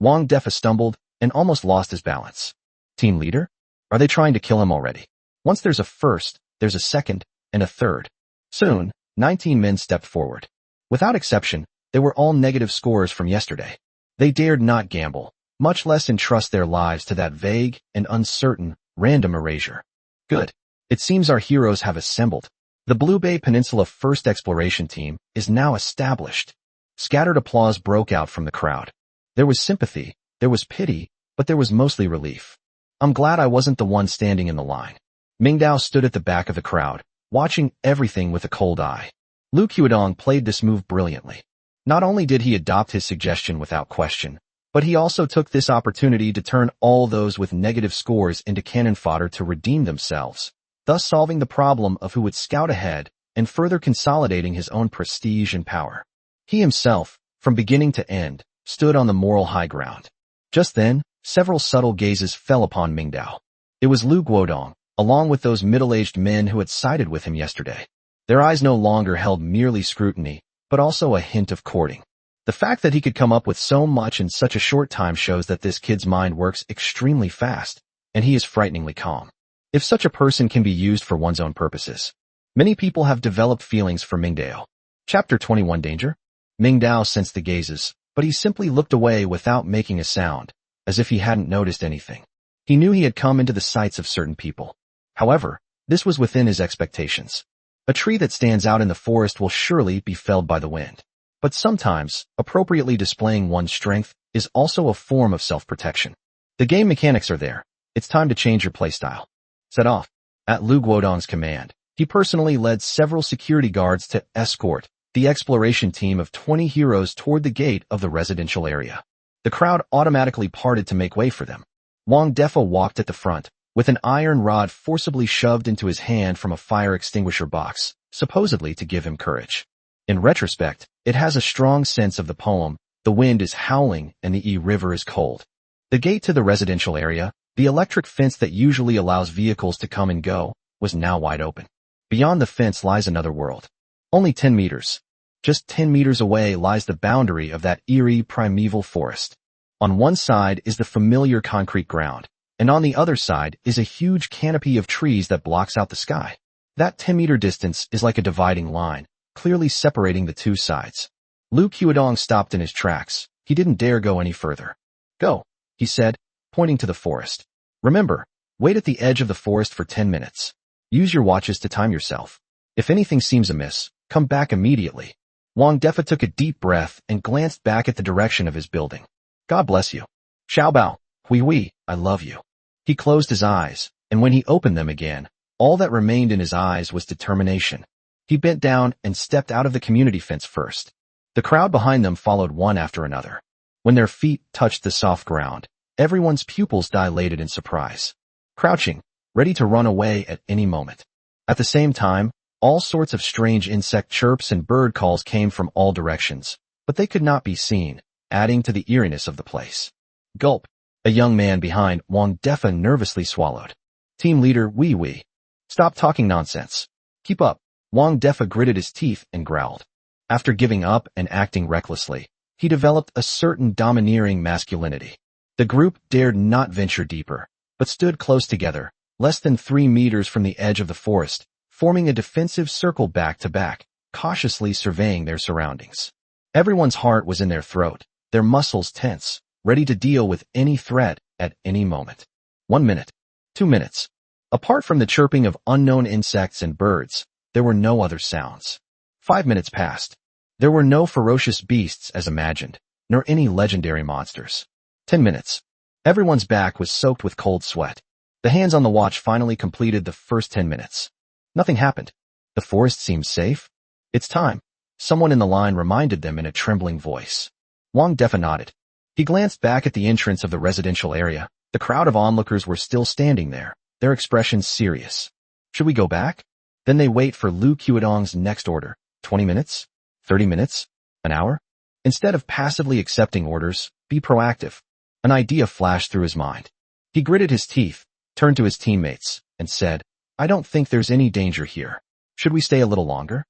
Wang Defa stumbled and almost lost his balance. Team leader? Are they trying to kill him already? Once there's a first, there's a second, and a third. Soon, 19 men stepped forward. Without exception, they were all negative scores from yesterday. They dared not gamble, much less entrust their lives to that vague and uncertain, random erasure. Good. It seems our heroes have assembled. The Blue Bay Peninsula First Exploration Team is now established. Scattered applause broke out from the crowd. There was sympathy, there was pity, but there was mostly relief. I'm glad I wasn't the one standing in the line. Mingdao stood at the back of the crowd, watching everything with a cold eye. Lu Qiudong played this move brilliantly. Not only did he adopt his suggestion without question, but he also took this opportunity to turn all those with negative scores into cannon fodder to redeem themselves, thus solving the problem of who would scout ahead and further consolidating his own prestige and power. He himself, from beginning to end, stood on the moral high ground. Just then, several subtle gazes fell upon Mingdao. It was Lu Guodong, along with those middle-aged men who had sided with him yesterday. Their eyes no longer held merely scrutiny, but also a hint of courting. The fact that he could come up with so much in such a short time shows that this kid's mind works extremely fast, and he is frighteningly calm. If such a person can be used for one's own purposes. Many people have developed feelings for Mingdao. Chapter 21 Danger? Mingdao sensed the gazes, but he simply looked away without making a sound, as if he hadn't noticed anything. He knew he had come into the sights of certain people. However, this was within his expectations. A tree that stands out in the forest will surely be felled by the wind. But sometimes, appropriately displaying one's strength is also a form of self-protection. The game mechanics are there. It's time to change your playstyle. Set off. At Lu Guodong's command, he personally led several security guards to escort the exploration team of 20 heroes toward the gate of the residential area. The crowd automatically parted to make way for them. Wang Defa walked at the front, with an iron rod forcibly shoved into his hand from a fire extinguisher box, supposedly to give him courage. In retrospect, it has a strong sense of the poem, the wind is howling and the river is cold. The gate to the residential area, the electric fence that usually allows vehicles to come and go, was now wide open. Beyond the fence lies another world. Only 10 meters. Just 10 meters away lies the boundary of that eerie primeval forest. On one side is the familiar concrete ground, and on the other side is a huge canopy of trees that blocks out the sky. That 10-meter distance is like a dividing line, clearly separating the two sides. Lu Qiudong stopped in his tracks. He didn't dare go any further. Go, he said, pointing to the forest. Remember, wait at the edge of the forest for 10 minutes. Use your watches to time yourself. If anything seems amiss, come back immediately. Wang Defa took a deep breath and glanced back at the direction of his building. God bless you. Xiaobao, Hui, I love you. He closed his eyes, and when he opened them again, all that remained in his eyes was determination. He bent down and stepped out of the community fence first. The crowd behind them followed one after another. When their feet touched the soft ground, everyone's pupils dilated in surprise. Crouching, ready to run away at any moment. At the same time, all sorts of strange insect chirps and bird calls came from all directions, but they could not be seen, adding to the eeriness of the place. Gulp. A young man behind Wang Defa nervously swallowed. Team leader Wei. Stop talking nonsense. Keep up. Wang Defa gritted his teeth and growled. After giving up and acting recklessly, he developed a certain domineering masculinity. The group dared not venture deeper, but stood close together, less than 3 meters from the edge of the forest, forming a defensive circle back to back, cautiously surveying their surroundings. Everyone's heart was in their throat, their muscles tense, ready to deal with any threat at any moment. 1 minute. 2 minutes. Apart from the chirping of unknown insects and birds, there were no other sounds. 5 minutes passed. There were no ferocious beasts as imagined, nor any legendary monsters. 10 minutes. Everyone's back was soaked with cold sweat. The hands on the watch finally completed the first 10 minutes. Nothing happened. The forest seemed safe. It's time. Someone in the line reminded them in a trembling voice. Wang Defa nodded. He glanced back at the entrance of the residential area. The crowd of onlookers were still standing there, their expressions serious. Should we go back? Then they wait for Lu Qiudong's next order. 20 minutes? 30 minutes? An hour? Instead of passively accepting orders, be proactive. An idea flashed through his mind. He gritted his teeth, turned to his teammates, and said, I don't think there's any danger here. Should we stay a little longer?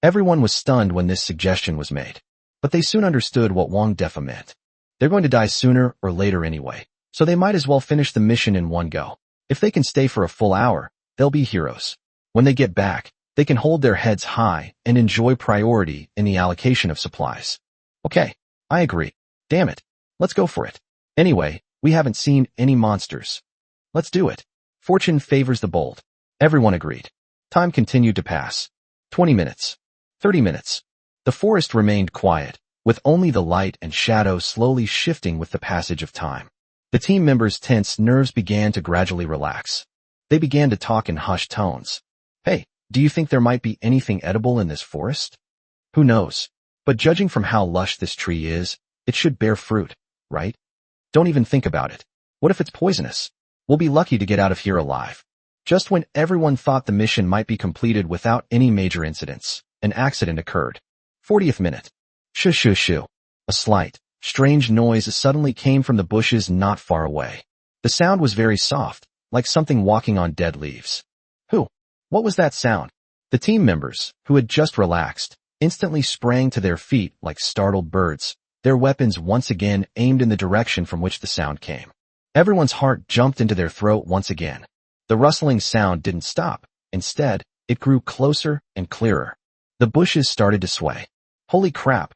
Everyone was stunned when this suggestion was made. But they soon understood what Wang Defa meant. They're going to die sooner or later anyway, so they might as well finish the mission in one go. If they can stay for a full hour, they'll be heroes. When they get back, they can hold their heads high and enjoy priority in the allocation of supplies. Okay, I agree. Damn it. Let's go for it. Anyway, we haven't seen any monsters. Let's do it. Fortune favors the bold. Everyone agreed. Time continued to pass. 20 minutes. 30 minutes. The forest remained quiet, with only the light and shadow slowly shifting with the passage of time. The team members' tense nerves began to gradually relax. They began to talk in hushed tones. Hey, do you think there might be anything edible in this forest? Who knows? But judging from how lush this tree is, it should bear fruit, right? Don't even think about it. What if it's poisonous? We'll be lucky to get out of here alive. Just when everyone thought the mission might be completed without any major incidents, an accident occurred. 40th minute. Shoo shoo shoo. A slight, strange noise suddenly came from the bushes not far away. The sound was very soft, like something walking on dead leaves. Who? What was that sound? The team members, who had just relaxed, instantly sprang to their feet like startled birds, their weapons once again aimed in the direction from which the sound came. Everyone's heart jumped into their throat once again. The rustling sound didn't stop. Instead, it grew closer and clearer. The bushes started to sway. Holy crap.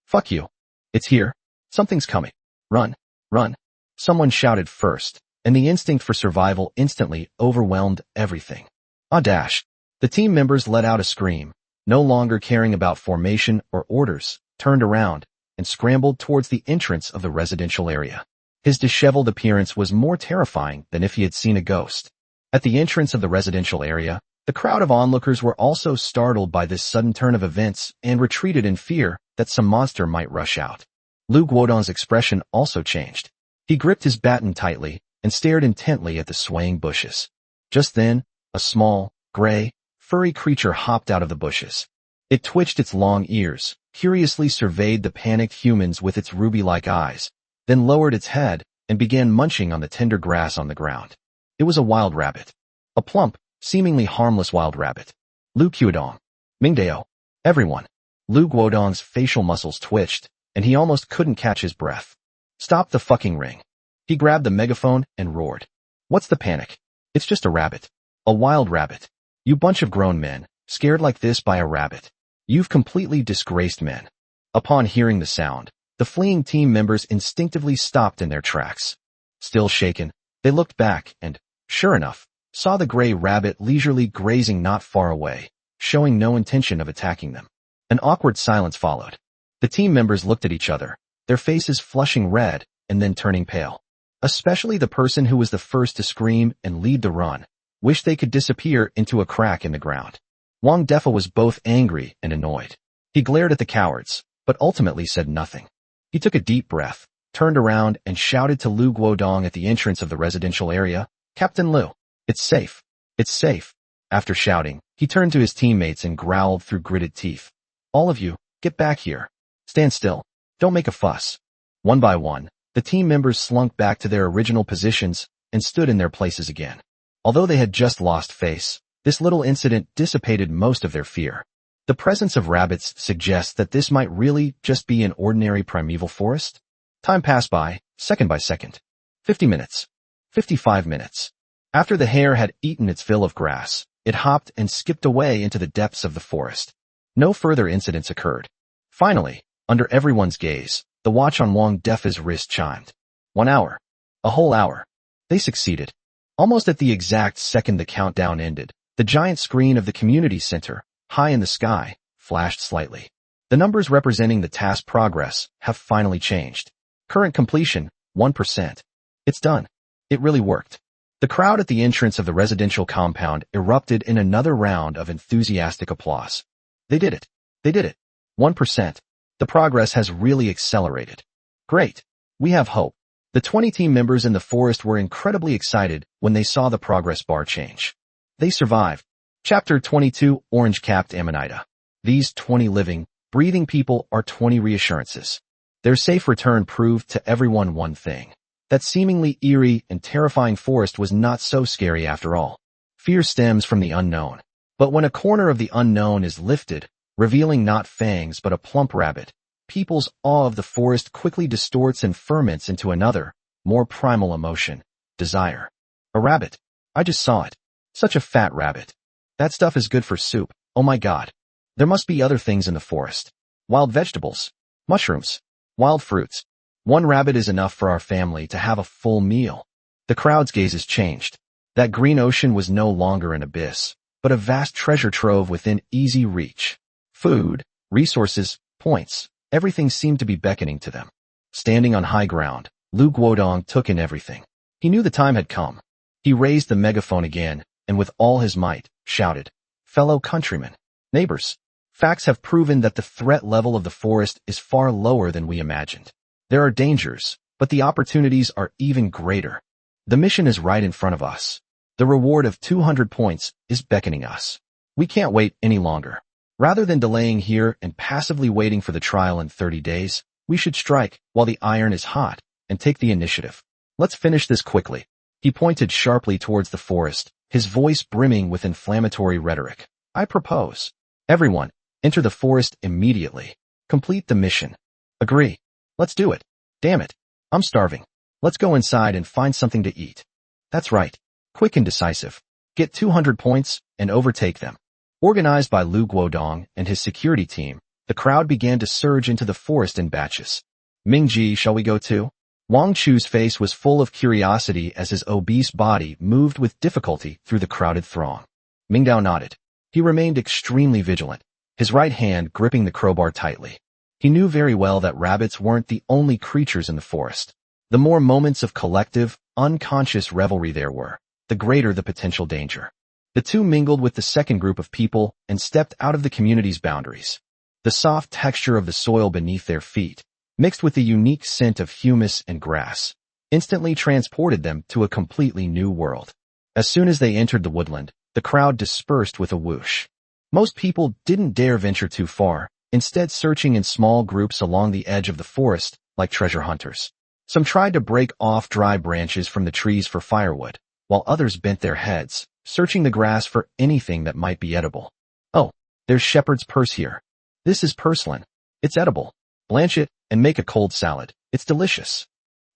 Fuck you. It's here. Something's coming. Run. Run. Someone shouted first, and the instinct for survival instantly overwhelmed everything. Ah dash. The team members let out a scream, no longer caring about formation or orders, turned around, and scrambled towards the entrance of the residential area. His disheveled appearance was more terrifying than if he had seen a ghost. At the entrance of the residential area, the crowd of onlookers were also startled by this sudden turn of events and retreated in fear that some monster might rush out. Lu Guodong's expression also changed. He gripped his baton tightly and stared intently at the swaying bushes. Just then, a small, gray, furry creature hopped out of the bushes. It twitched its long ears, curiously surveyed the panicked humans with its ruby-like eyes, then lowered its head and began munching on the tender grass on the ground. It was a wild rabbit. A plump, seemingly harmless wild rabbit. Lu Qiudong. Mingdao. Everyone. Lu Guodong's facial muscles twitched, and he almost couldn't catch his breath. Stop the fucking ring. He grabbed the megaphone and roared. What's the panic? It's just a rabbit. A wild rabbit. You bunch of grown men, scared like this by a rabbit. You've completely disgraced men. Upon hearing the sound, the fleeing team members instinctively stopped in their tracks. Still shaken, they looked back and, sure enough, saw the gray rabbit leisurely grazing not far away, showing no intention of attacking them. An awkward silence followed. The team members looked at each other, their faces flushing red and then turning pale. Especially the person who was the first to scream and lead the run, wished they could disappear into a crack in the ground. Wang Defa was both angry and annoyed. He glared at the cowards, but ultimately said nothing. He took a deep breath, turned around and shouted to Lu Guodong at the entrance of the residential area, Captain Lu, it's safe. It's safe. After shouting, he turned to his teammates and growled through gritted teeth. All of you, get back here. Stand still. Don't make a fuss. One by one, the team members slunk back to their original positions and stood in their places again. Although they had just lost face, this little incident dissipated most of their fear. The presence of rabbits suggests that this might really just be an ordinary primeval forest. Time passed by second. 50 minutes. 55 minutes. After the hare had eaten its fill of grass, it hopped and skipped away into the depths of the forest. No further incidents occurred. Finally, under everyone's gaze, the watch on Wang Defa's wrist chimed. 1 hour. A whole hour. They succeeded. Almost at the exact second the countdown ended, the giant screen of the community center, high in the sky, flashed slightly. The numbers representing the task progress have finally changed. Current completion, 1%. It's done. It really worked. The crowd at the entrance of the residential compound erupted in another round of enthusiastic applause. They did it. They did it. 1%. The progress has really accelerated. Great. We have hope. The 20 team members in the forest were incredibly excited when they saw the progress bar change. They survived. Chapter 22, Orange-Capped Amanita. These 20 living, breathing people are 20 reassurances. Their safe return proved to everyone one thing. That seemingly eerie and terrifying forest was not so scary after all. Fear stems from the unknown. But when a corner of the unknown is lifted, revealing not fangs but a plump rabbit, people's awe of the forest quickly distorts and ferments into another, more primal emotion, desire. A rabbit. I just saw it. Such a fat rabbit. That stuff is good for soup. Oh my god. There must be other things in the forest. Wild vegetables. Mushrooms. Wild fruits. One rabbit is enough for our family to have a full meal. The crowd's gazes changed. That green ocean was no longer an abyss, but a vast treasure trove within easy reach. Food, resources, points, everything seemed to be beckoning to them. Standing on high ground, Lu Guodong took in everything. He knew the time had come. He raised the megaphone again, and with all his might, shouted, "Fellow countrymen, neighbors, facts have proven that the threat level of the forest is far lower than we imagined. There are dangers, but the opportunities are even greater. The mission is right in front of us. The reward of 200 points is beckoning us. We can't wait any longer. Rather than delaying here and passively waiting for the trial in 30 days, we should strike while the iron is hot and take the initiative. Let's finish this quickly." He pointed sharply towards the forest, his voice brimming with inflammatory rhetoric. "I propose. Everyone, enter the forest immediately. Complete the mission. Agree. Let's do it. Damn it. I'm starving. Let's go inside and find something to eat. That's right. Quick and decisive. Get 200 points and overtake them." Organized by Lu Guodong and his security team, the crowd began to surge into the forest in batches. "Mingji, shall we go too?" Wang Chu's face was full of curiosity as his obese body moved with difficulty through the crowded throng. Mingdao nodded. He remained extremely vigilant, his right hand gripping the crowbar tightly. He knew very well that rabbits weren't the only creatures in the forest. The more moments of collective, unconscious revelry there were, the greater the potential danger. The two mingled with the second group of people and stepped out of the community's boundaries. The soft texture of the soil beneath their feet, mixed with the unique scent of humus and grass, instantly transported them to a completely new world. As soon as they entered the woodland, the crowd dispersed with a whoosh. Most people didn't dare venture too far, instead searching in small groups along the edge of the forest, like treasure hunters. Some tried to break off dry branches from the trees for firewood, while others bent their heads, searching the grass for anything that might be edible. "Oh, there's shepherd's purse here. This is purslane. It's edible. Blanch it and make a cold salad. It's delicious."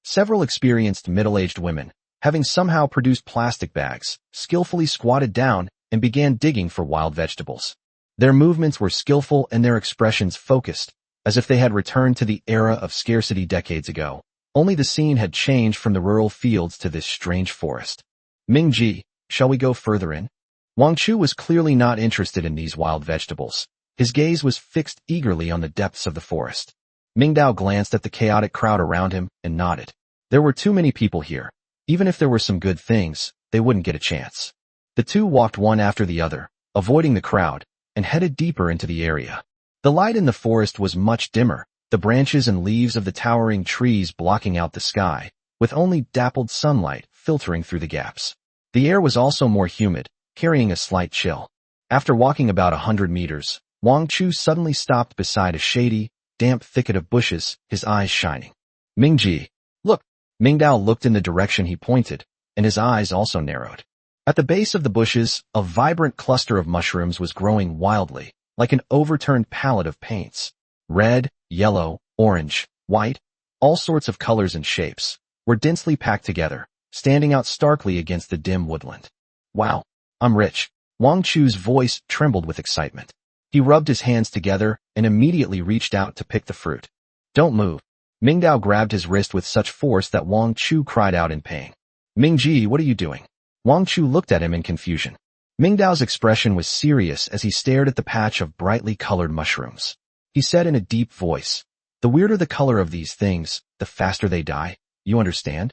Several experienced middle-aged women, having somehow produced plastic bags, skillfully squatted down and began digging for wild vegetables. Their movements were skillful and their expressions focused, as if they had returned to the era of scarcity decades ago. Only the scene had changed from the rural fields to this strange forest. "Mingji, shall we go further in?" Wang Chu was clearly not interested in these wild vegetables. His gaze was fixed eagerly on the depths of the forest. Mingdao glanced at the chaotic crowd around him and nodded. There were too many people here. Even if there were some good things, they wouldn't get a chance. The two walked one after the other, avoiding the crowd, and headed deeper into the area. The light in the forest was much dimmer, the branches and leaves of the towering trees blocking out the sky, with only dappled sunlight filtering through the gaps. The air was also more humid, carrying a slight chill. After walking about 100 meters, Wang Chu suddenly stopped beside a shady, damp thicket of bushes, his eyes shining. "Mingji, look!" Mingdao looked in the direction he pointed, and his eyes also narrowed. At the base of the bushes, a vibrant cluster of mushrooms was growing wildly, like an overturned palette of paints. Red, yellow, orange, white, all sorts of colors and shapes, were densely packed together, standing out starkly against the dim woodland. "Wow, I'm rich." Wang Chu's voice trembled with excitement. He rubbed his hands together and immediately reached out to pick the fruit. "Don't move." Mingdao grabbed his wrist with such force that Wang Chu cried out in pain. "Mingji, what are you doing?" Wang Chu looked at him in confusion. Mingdao's expression was serious as he stared at the patch of brightly colored mushrooms. He said in a deep voice, "The weirder the color of these things, the faster they die. You understand?"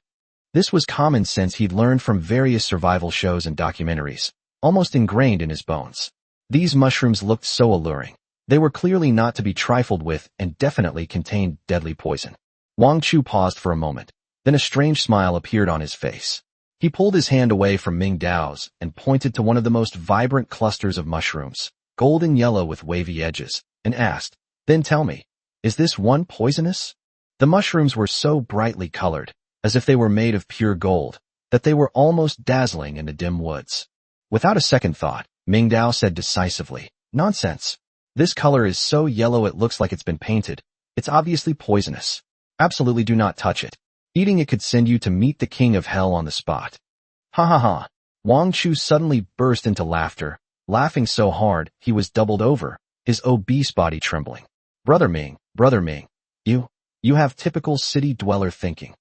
This was common sense he'd learned from various survival shows and documentaries, almost ingrained in his bones. These mushrooms looked so alluring. They were clearly not to be trifled with and definitely contained deadly poison. Wang Chu paused for a moment, Then a strange smile appeared on his face. He pulled his hand away from Ming Dao's and pointed to one of the most vibrant clusters of mushrooms, golden yellow with wavy edges, and asked, "Then tell me, is this one poisonous?" The mushrooms were so brightly colored, as if they were made of pure gold, that they were almost dazzling in the dim woods. Without a second thought, Ming Dao said decisively, "Nonsense. This color is so yellow it looks like it's been painted. It's obviously poisonous. Absolutely do not touch it. Eating it could send you to meet the king of hell on the spot." Ha ha ha. Wang Chu suddenly burst into laughter, laughing so hard he was doubled over, his obese body trembling. Brother Ming, you have typical city dweller thinking."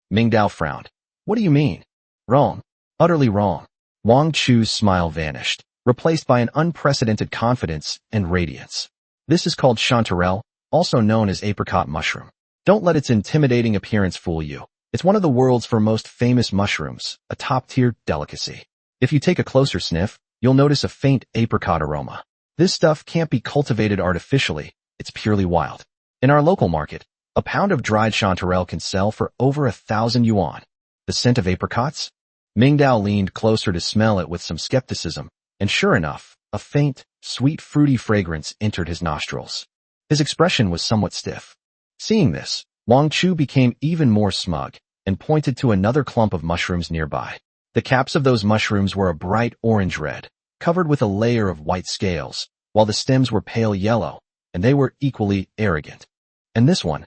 Ming Dao frowned. "What do you mean?" "Wrong. Utterly wrong." Wang Chu's smile vanished, replaced by an unprecedented confidence and radiance. "This is called chanterelle, also known as apricot mushroom. Don't let its intimidating appearance fool you. It's one of the world's foremost famous mushrooms, a top-tier delicacy. If you take a closer sniff, you'll notice a faint apricot aroma. This stuff can't be cultivated artificially, it's purely wild. In our local market, a pound of dried chanterelle can sell for over 1,000 yuan. The scent of apricots? Ming Dao leaned closer to smell it with some skepticism, and sure enough, a faint, sweet fruity fragrance entered his nostrils. His expression was somewhat stiff. Seeing this, Wang Chu became even more smug and pointed to another clump of mushrooms nearby. The caps of those mushrooms were a bright orange-red, covered with a layer of white scales, while the stems were pale yellow, and they were equally arrogant. "And this one?"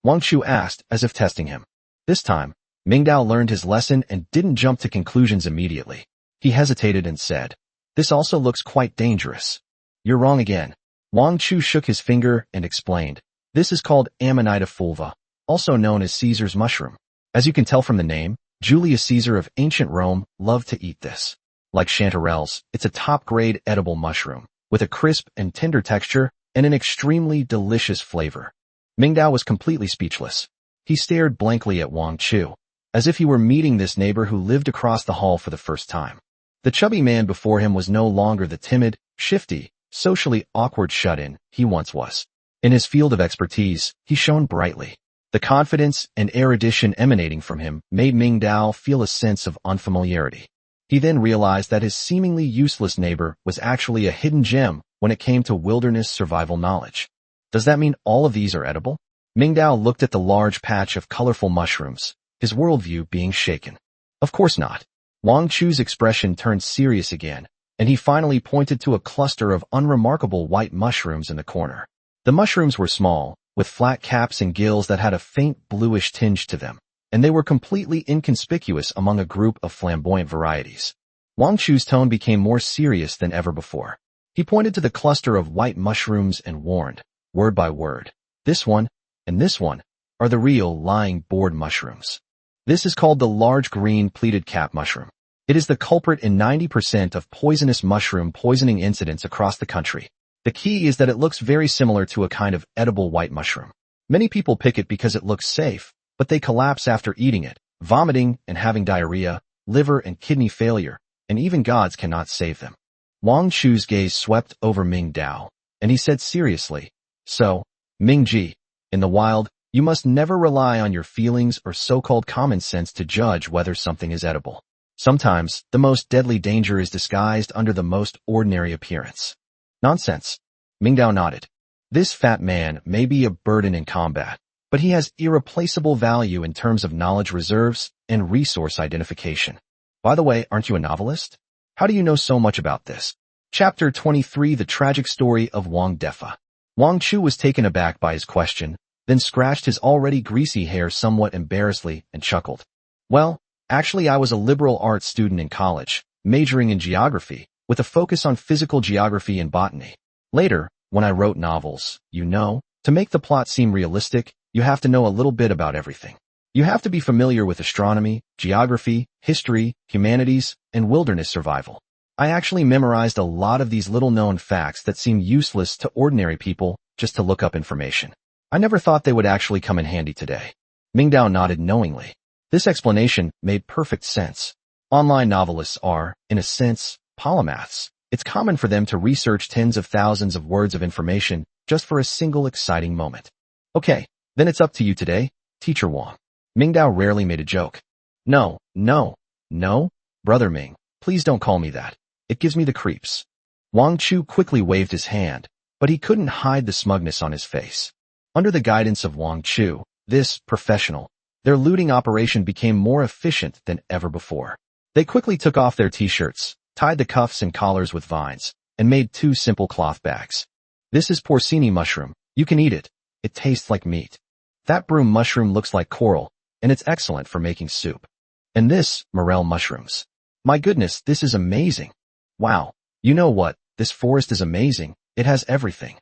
Wang Chu asked, as if testing him. This time, Ming Dao learned his lesson and didn't jump to conclusions immediately. He hesitated and said, "This also looks quite dangerous." "You're wrong again." Wang Chu shook his finger and explained, "This is called Amanita fulva, also known as Caesar's mushroom. As you can tell from the name, Julius Caesar of ancient Rome loved to eat this. Like chanterelles, it's a top-grade edible mushroom, with a crisp and tender texture and an extremely delicious flavor." Ming Dao was completely speechless. He stared blankly at Wang Chu, as if he were meeting this neighbor who lived across the hall for the first time. The chubby man before him was no longer the timid, shifty, socially awkward shut-in he once was. In his field of expertise, he shone brightly. The confidence and erudition emanating from him made Ming Dao feel a sense of unfamiliarity. He then realized that his seemingly useless neighbor was actually a hidden gem when it came to wilderness survival knowledge. Does that mean all of these are edible? Ming Dao looked at the large patch of colorful mushrooms, his worldview being shaken. Of course not. Wang Chu's expression turned serious again, and he finally pointed to a cluster of unremarkable white mushrooms in the corner. The mushrooms were small, with flat caps and gills that had a faint bluish tinge to them, and they were completely inconspicuous among a group of flamboyant varieties. Wang Chu's tone became more serious than ever before. He pointed to the cluster of white mushrooms and warned, word by word, "This one, and this one, are the real lying board mushrooms. This is called the large green pleated cap mushroom. It is the culprit in 90% of poisonous mushroom poisoning incidents across the country. The key is that it looks very similar to a kind of edible white mushroom. Many people pick it because it looks safe, but they collapse after eating it, vomiting and having diarrhea, liver and kidney failure, and even gods cannot save them." Wang Chu's gaze swept over Ming Dao, and he said seriously, "So, Ming Ji, in the wild, you must never rely on your feelings or so-called common sense to judge whether something is edible. Sometimes, the most deadly danger is disguised under the most ordinary appearance." "Nonsense." Ming Dao nodded. "This fat man may be a burden in combat, but he has irreplaceable value in terms of knowledge reserves and resource identification. By the way, aren't you a novelist? How do you know so much about this?" Chapter 23: The Tragic Story of Wang Defa. Wang Chu was taken aback by his question, then scratched his already greasy hair somewhat embarrassedly and chuckled. "Well, actually I was a liberal arts student in college, majoring in geography, with a focus on physical geography and botany. Later, when I wrote novels, to make the plot seem realistic, you have to know a little bit about everything. You have to be familiar with astronomy, geography, history, humanities, and wilderness survival. I actually memorized a lot of these little-known facts that seem useless to ordinary people just to look up information. I never thought they would actually come in handy today." Ming Dao nodded knowingly. This explanation made perfect sense. Online novelists are, in a sense, polymaths. It's common for them to research tens of thousands of words of information just for a single exciting moment. "Okay, then it's up to you today, Teacher Wang." Mingdao rarely made a joke. No, no, no, brother Ming, please don't call me that. It gives me the creeps. Wang Chu quickly waved his hand, but he couldn't hide the smugness on his face. Under the guidance of Wang Chu, this professional, their looting operation became more efficient than ever before. They quickly took off their t-shirts, tied the cuffs and collars with vines, and made 2 simple cloth bags. This is porcini mushroom. You can eat it. It tastes like meat. That broom mushroom looks like coral, and it's excellent for making soup. And this, morel mushrooms. My goodness, this is amazing. Wow. You know what? This forest is amazing. It has everything.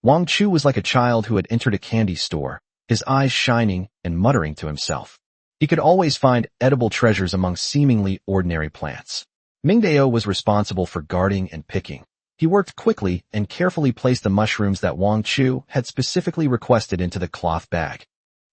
Wang Chu was like a child who had entered a candy store, his eyes shining and muttering to himself. He could always find edible treasures among seemingly ordinary plants. Mingdao was responsible for guarding and picking. He worked quickly and carefully placed the mushrooms that Wang Chu had specifically requested into the cloth bag.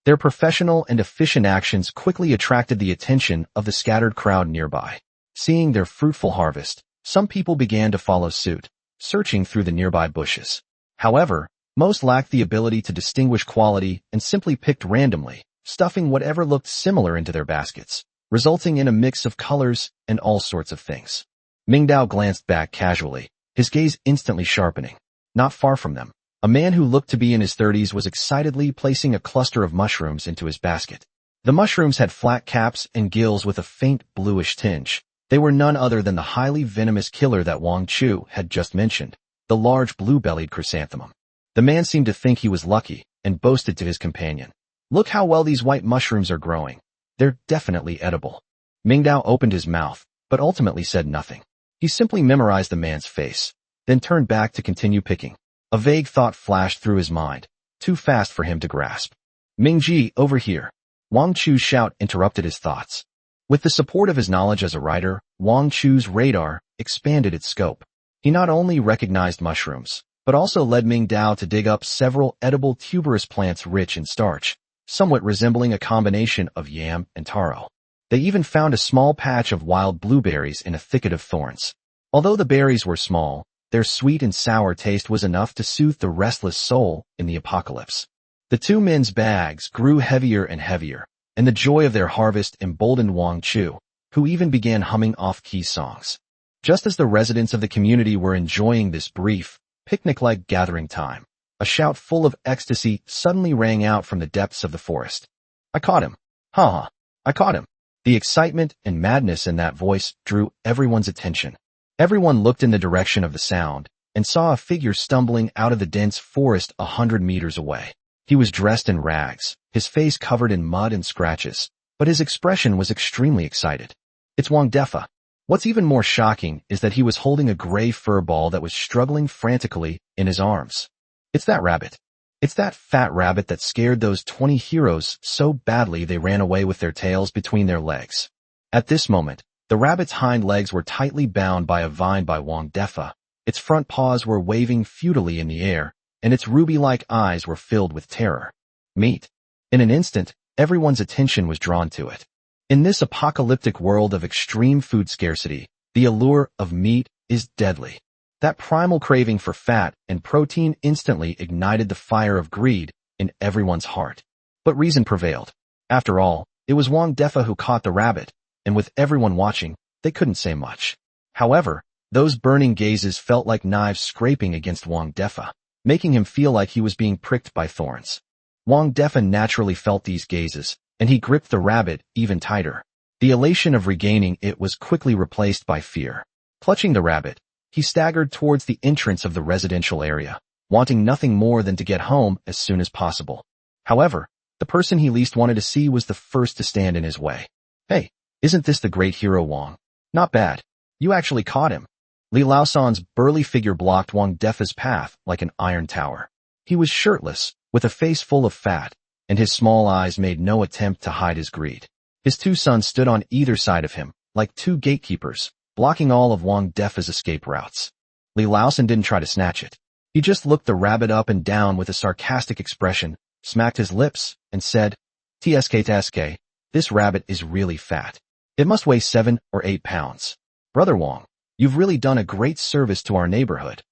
Their professional and efficient actions quickly attracted the attention of the scattered crowd nearby. Seeing their fruitful harvest, some people began to follow suit, searching through the nearby bushes. However, most lacked the ability to distinguish quality and simply picked randomly, stuffing whatever looked similar into their baskets, resulting in a mix of colors and all sorts of things. Mingdao glanced back casually, his gaze instantly sharpening. Not far from them, a man who looked to be in his 30s was excitedly placing a cluster of mushrooms into his basket. The mushrooms had flat caps and gills with a faint bluish tinge. They were none other than the highly venomous killer that Wang Chu had just mentioned, the large blue-bellied chrysanthemum. The man seemed to think he was lucky and boasted to his companion, "Look how well these white mushrooms are growing. They're definitely edible." Mingdao opened his mouth, but ultimately said nothing. He simply memorized the man's face, then turned back to continue picking. A vague thought flashed through his mind, too fast for him to grasp. "Mingji, over here." Wang Chu's shout interrupted his thoughts. With the support of his knowledge as a writer, Wang Chu's radar expanded its scope. He not only recognized mushrooms, but also led Mingdao to dig up several edible tuberous plants rich in starch, somewhat resembling a combination of yam and taro. They even found a small patch of wild blueberries in a thicket of thorns. Although the berries were small, their sweet and sour taste was enough to soothe the restless soul in the apocalypse. The 2 men's bags grew heavier and heavier, and the joy of their harvest emboldened Wang Chu, who even began humming off-key songs. Just as the residents of the community were enjoying this brief, picnic-like gathering time, a shout full of ecstasy suddenly rang out from the depths of the forest. "I caught him! Ha! I caught him!" The excitement and madness in that voice drew everyone's attention. Everyone looked in the direction of the sound and saw a figure stumbling out of the dense forest 100 meters away. He was dressed in rags, his face covered in mud and scratches, but his expression was extremely excited. It's Wang Defa. What's even more shocking is that he was holding a gray fur ball that was struggling frantically in his arms. It's that rabbit. It's that fat rabbit that scared those 20 heroes so badly they ran away with their tails between their legs. At this moment, the rabbit's hind legs were tightly bound by a vine by Wang Defa. Its front paws were waving futilely in the air, and its ruby-like eyes were filled with terror. Meat. In an instant, everyone's attention was drawn to it. In this apocalyptic world of extreme food scarcity, the allure of meat is deadly. That primal craving for fat and protein instantly ignited the fire of greed in everyone's heart. But reason prevailed. After all, it was Wang Defa who caught the rabbit, and with everyone watching, they couldn't say much. However, those burning gazes felt like knives scraping against Wang Defa, making him feel like he was being pricked by thorns. Wang Defa naturally felt these gazes, and he gripped the rabbit even tighter. The elation of regaining it was quickly replaced by fear. Clutching the rabbit, he staggered towards the entrance of the residential area, wanting nothing more than to get home as soon as possible. However, the person he least wanted to see was the first to stand in his way. "Hey, isn't this the great hero Wang? Not bad. You actually caught him." Li Laosan's burly figure blocked Wang Defa's path like an iron tower. He was shirtless, with a face full of fat, and his small eyes made no attempt to hide his greed. His 2 sons stood on either side of him, like 2 gatekeepers, blocking all of Wang Defa's escape routes. Li Laosan didn't try to snatch it. He just looked the rabbit up and down with a sarcastic expression, smacked his lips, and said, "Tsk, this rabbit is really fat. It must weigh 7 or 8 pounds. Brother Wang, you've really done a great service to our neighborhood."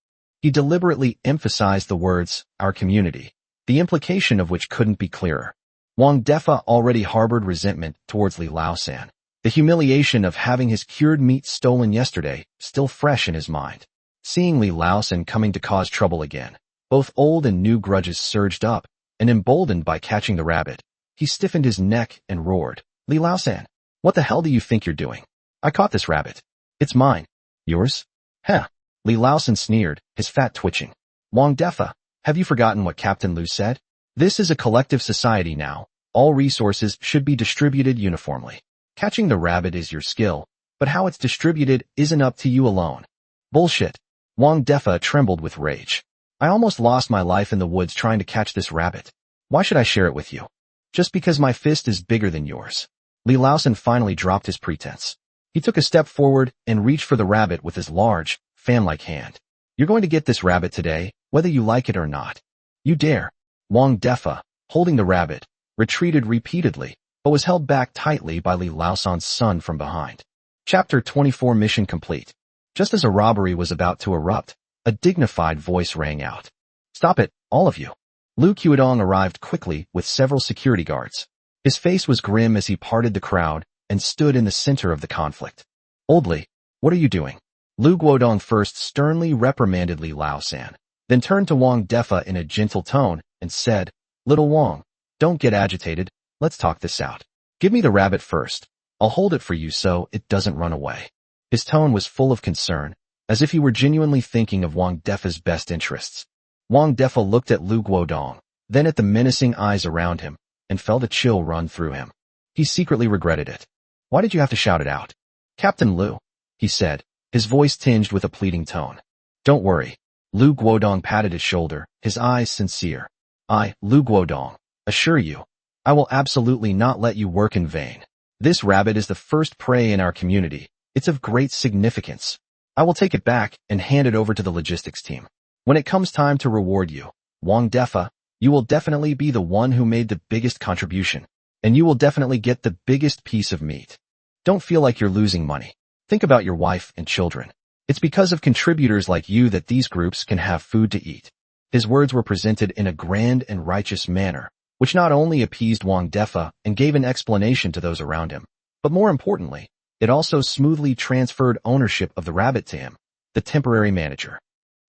He deliberately emphasized the words, "our community," the implication of which couldn't be clearer. Wang Defa already harbored resentment towards Li Laosan. The humiliation of having his cured meat stolen yesterday still fresh in his mind. Seeing Li Laosan coming to cause trouble again, both old and new grudges surged up, and emboldened by catching the rabbit, he stiffened his neck and roared, "Li Laosan, what the hell do you think you're doing? I caught this rabbit. It's mine." "Yours? Heh." Li Laosan sneered, his fat twitching. "Wang Defa, have you forgotten what Captain Lu said? This is a collective society now. All resources should be distributed uniformly. Catching the rabbit is your skill, but how it's distributed isn't up to you alone." "Bullshit." Wang Defa trembled with rage. "I almost lost my life in the woods trying to catch this rabbit. Why should I share it with you? Just because my fist is bigger than yours." Li Laosan finally dropped his pretense. He took a step forward and reached for the rabbit with his large, fan-like hand. "You're going to get this rabbit today, whether you like it or not. You dare." Wang Defa, holding the rabbit, retreated repeatedly, but was held back tightly by Li Laosan's son from behind. Chapter 24 Mission complete. Just as a robbery was about to erupt, a dignified voice rang out. "Stop it, all of you." Lu Qiudong arrived quickly with several security guards. His face was grim as he parted the crowd and stood in the center of the conflict. "Old Li, what are you doing?" Lu Guodong first sternly reprimanded Li Laosan, then turned to Wang Defa in a gentle tone and said, "Little Wang, don't get agitated. Let's talk this out. Give me the rabbit first. I'll hold it for you so it doesn't run away." His tone was full of concern, as if he were genuinely thinking of Wang Defa's best interests. Wang Defa looked at Lu Guodong, then at the menacing eyes around him, and felt a chill run through him. He secretly regretted it. "Why did you have to shout it out?" "Captain Lu," he said, his voice tinged with a pleading tone. "Don't worry." Lu Guodong patted his shoulder, his eyes sincere. "I, Lu Guodong, assure you, I will absolutely not let you work in vain. This rabbit is the first prey in our community. It's of great significance. I will take it back and hand it over to the logistics team. When it comes time to reward you, Wang Defa, you will definitely be the one who made the biggest contribution, and you will definitely get the biggest piece of meat. Don't feel like you're losing money. Think about your wife and children. It's because of contributors like you that these groups can have food to eat." His words were presented in a grand and righteous manner, which not only appeased Wang Defa and gave an explanation to those around him, but more importantly, it also smoothly transferred ownership of the rabbit to him, the temporary manager.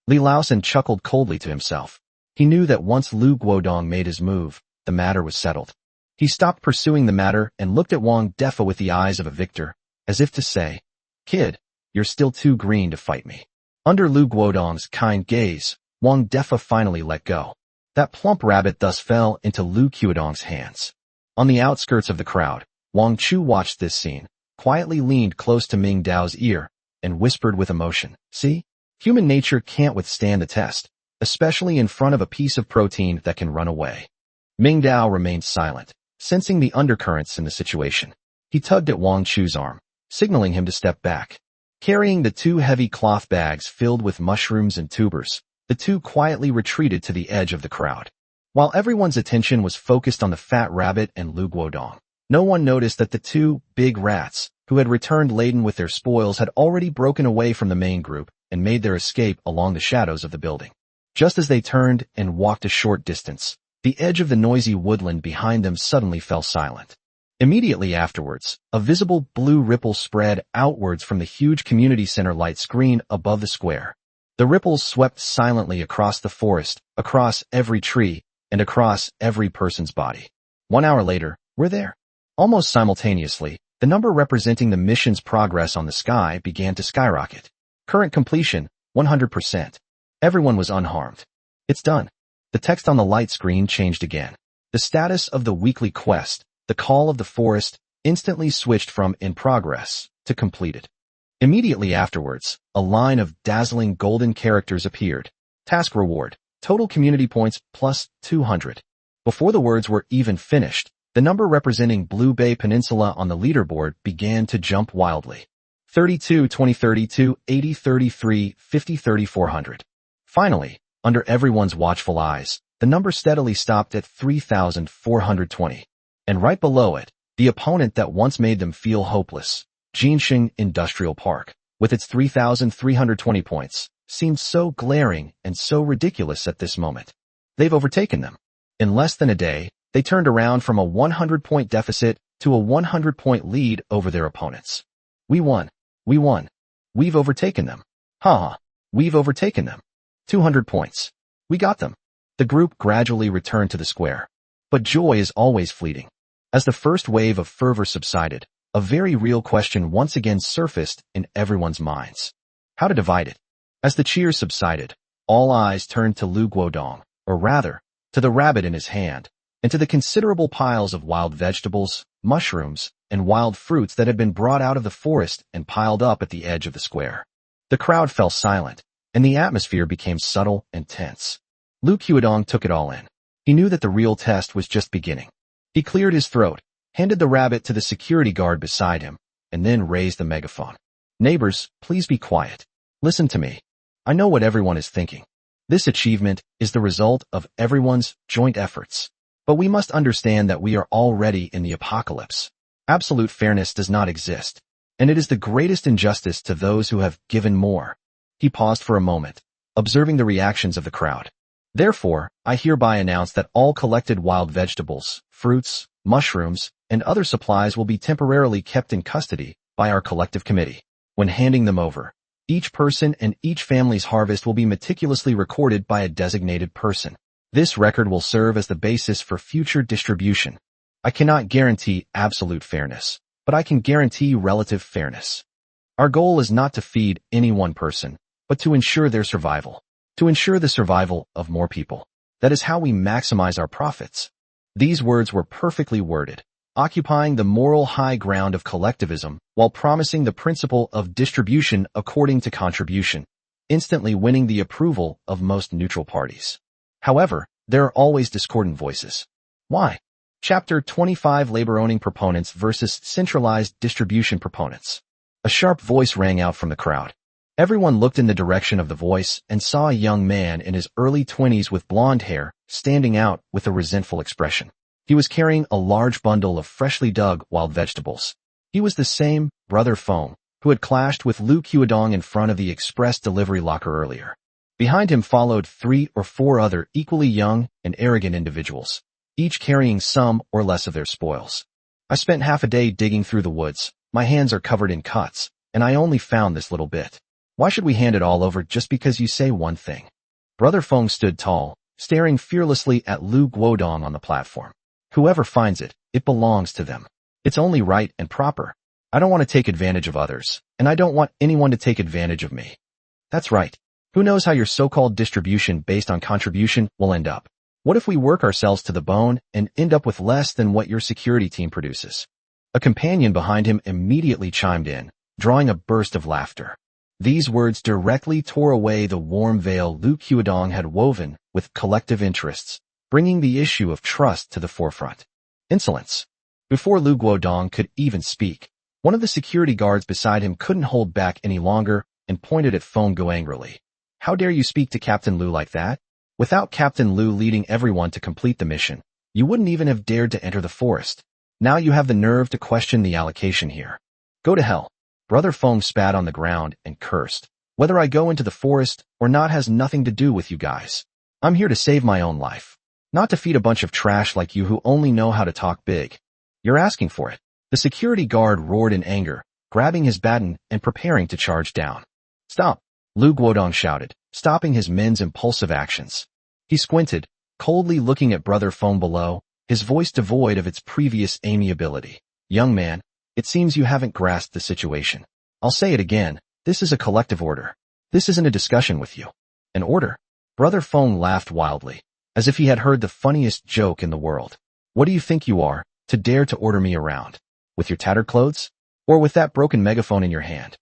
Li Laosan chuckled coldly to himself. He knew that once Lu Guodong made his move, the matter was settled. He stopped pursuing the matter and looked at Wang Defa with the eyes of a victor, as if to say, "Kid, you're still too green to fight me." Under Lu Guodong's kind gaze, Wang Defa finally let go. That plump rabbit thus fell into Lu Qiudong's hands. On the outskirts of the crowd, Wang Chu watched this scene, quietly leaned close to Ming Dao's ear, and whispered with emotion, "See? Human nature can't withstand the test, especially in front of a piece of protein that can run away." Ming Dao remained silent, sensing the undercurrents in the situation. He tugged at Wang Chu's arm, signaling him to step back. Carrying the two heavy cloth bags filled with mushrooms and tubers, the two quietly retreated to the edge of the crowd. While everyone's attention was focused on the fat rabbit and Lu Guodong, no one noticed that the two big rats, who had returned laden with their spoils, had already broken away from the main group and made their escape along the shadows of the building. Just as they turned and walked a short distance, the edge of the noisy woodland behind them suddenly fell silent. Immediately afterwards, a visible blue ripple spread outwards from the huge community center light screen above the square. The ripples swept silently across the forest, across every tree, and across every person's body. 1 hour later, we're there. Almost simultaneously, the number representing the mission's progress on the sky began to skyrocket. Current completion, 100%. Everyone was unharmed. It's done. The text on the light screen changed again. The status of the weekly quest, the call of the forest, instantly switched from in progress to completed. Immediately afterwards, a line of dazzling golden characters appeared. Task reward, total community points plus 200. Before the words were even finished, the number representing Blue Bay Peninsula on the leaderboard began to jump wildly. 32, 20, 32, 80, 33, 50, 3400. Finally, under everyone's watchful eyes, the number steadily stopped at 3,420. And right below it, the opponent that once made them feel hopeless, Jinxing Industrial Park, with its 3,320 points, seemed so glaring and so ridiculous at this moment. They've overtaken them. In less than a day, They turned around from a 100-point deficit to a 100-point lead over their opponents. We won. We won. We've overtaken them. Ha. We've overtaken them. 200 points. We got them. The group gradually returned to the square. But joy is always fleeting. As the first wave of fervor subsided, a very real question once again surfaced in everyone's minds. How to divide it. As the cheers subsided, all eyes turned to Lu Guodong, or rather, to the rabbit in his hand, and to the considerable piles of wild vegetables, mushrooms, and wild fruits that had been brought out of the forest and piled up at the edge of the square. The crowd fell silent, and the atmosphere became subtle and tense. Lu Guodong took it all in. He knew that the real test was just beginning. He cleared his throat, handed the rabbit to the security guard beside him, and then raised the megaphone. Neighbors, please be quiet. Listen to me. I know what everyone is thinking. This achievement is the result of everyone's joint efforts. But we must understand that we are already in the apocalypse. Absolute fairness does not exist, and it is the greatest injustice to those who have given more. He paused for a moment, observing the reactions of the crowd. Therefore, I hereby announce that all collected wild vegetables, fruits, mushrooms, and other supplies will be temporarily kept in custody by our collective committee. When handing them over, each person and each family's harvest will be meticulously recorded by a designated person. This record will serve as the basis for future distribution. I cannot guarantee absolute fairness, but I can guarantee relative fairness. Our goal is not to feed any one person, but to ensure their survival. To ensure the survival of more people. That is how we maximize our profits. These words were perfectly worded, occupying the moral high ground of collectivism while promising the principle of distribution according to contribution, instantly winning the approval of most neutral parties. However, there are always discordant voices. Why? Chapter 25 Labor-owning proponents versus centralized distribution proponents. A sharp voice rang out from the crowd. Everyone looked in the direction of the voice and saw a young man in his early 20s with blonde hair standing out with a resentful expression. He was carrying a large bundle of freshly dug wild vegetables. He was the same Brother Fong who had clashed with Lu Guodong in front of the express delivery locker earlier. Behind him followed 3 or 4 other equally young and arrogant individuals, each carrying some or less of their spoils. I spent half a day digging through the woods. My hands are covered in cuts, and I only found this little bit. Why should we hand it all over just because you say one thing? Brother Fong stood tall, staring fearlessly at Lu Guodong on the platform. Whoever finds it, it belongs to them. It's only right and proper. I don't want to take advantage of others, and I don't want anyone to take advantage of me. That's right. Who knows how your so-called distribution based on contribution will end up? What if we work ourselves to the bone and end up with less than what your security team produces? A companion behind him immediately chimed in, drawing a burst of laughter. These words directly tore away the warm veil Lu Guodong had woven with collective interests, bringing the issue of trust to the forefront. Insolence. Before Lu Guodong could even speak, one of the security guards beside him couldn't hold back any longer and pointed at Fong Go angrily. How dare you speak to Captain Lu like that? Without Captain Lu leading everyone to complete the mission, you wouldn't even have dared to enter the forest. Now you have the nerve to question the allocation here. Go to hell. Brother Fong spat on the ground and cursed. Whether I go into the forest or not has nothing to do with you guys. I'm here to save my own life. Not to feed a bunch of trash like you who only know how to talk big. You're asking for it. The security guard roared in anger, grabbing his baton and preparing to charge down. Stop! Lu Guodong shouted, stopping his men's impulsive actions. He squinted, coldly looking at Brother Fong below, his voice devoid of its previous amiability. Young man, it seems you haven't grasped the situation. I'll say it again, this is a collective order. This isn't a discussion with you. An order? Brother Fong laughed wildly, as if he had heard the funniest joke in the world. What do you think you are, to dare to order me around? With your tattered clothes? Or with that broken megaphone in your hand?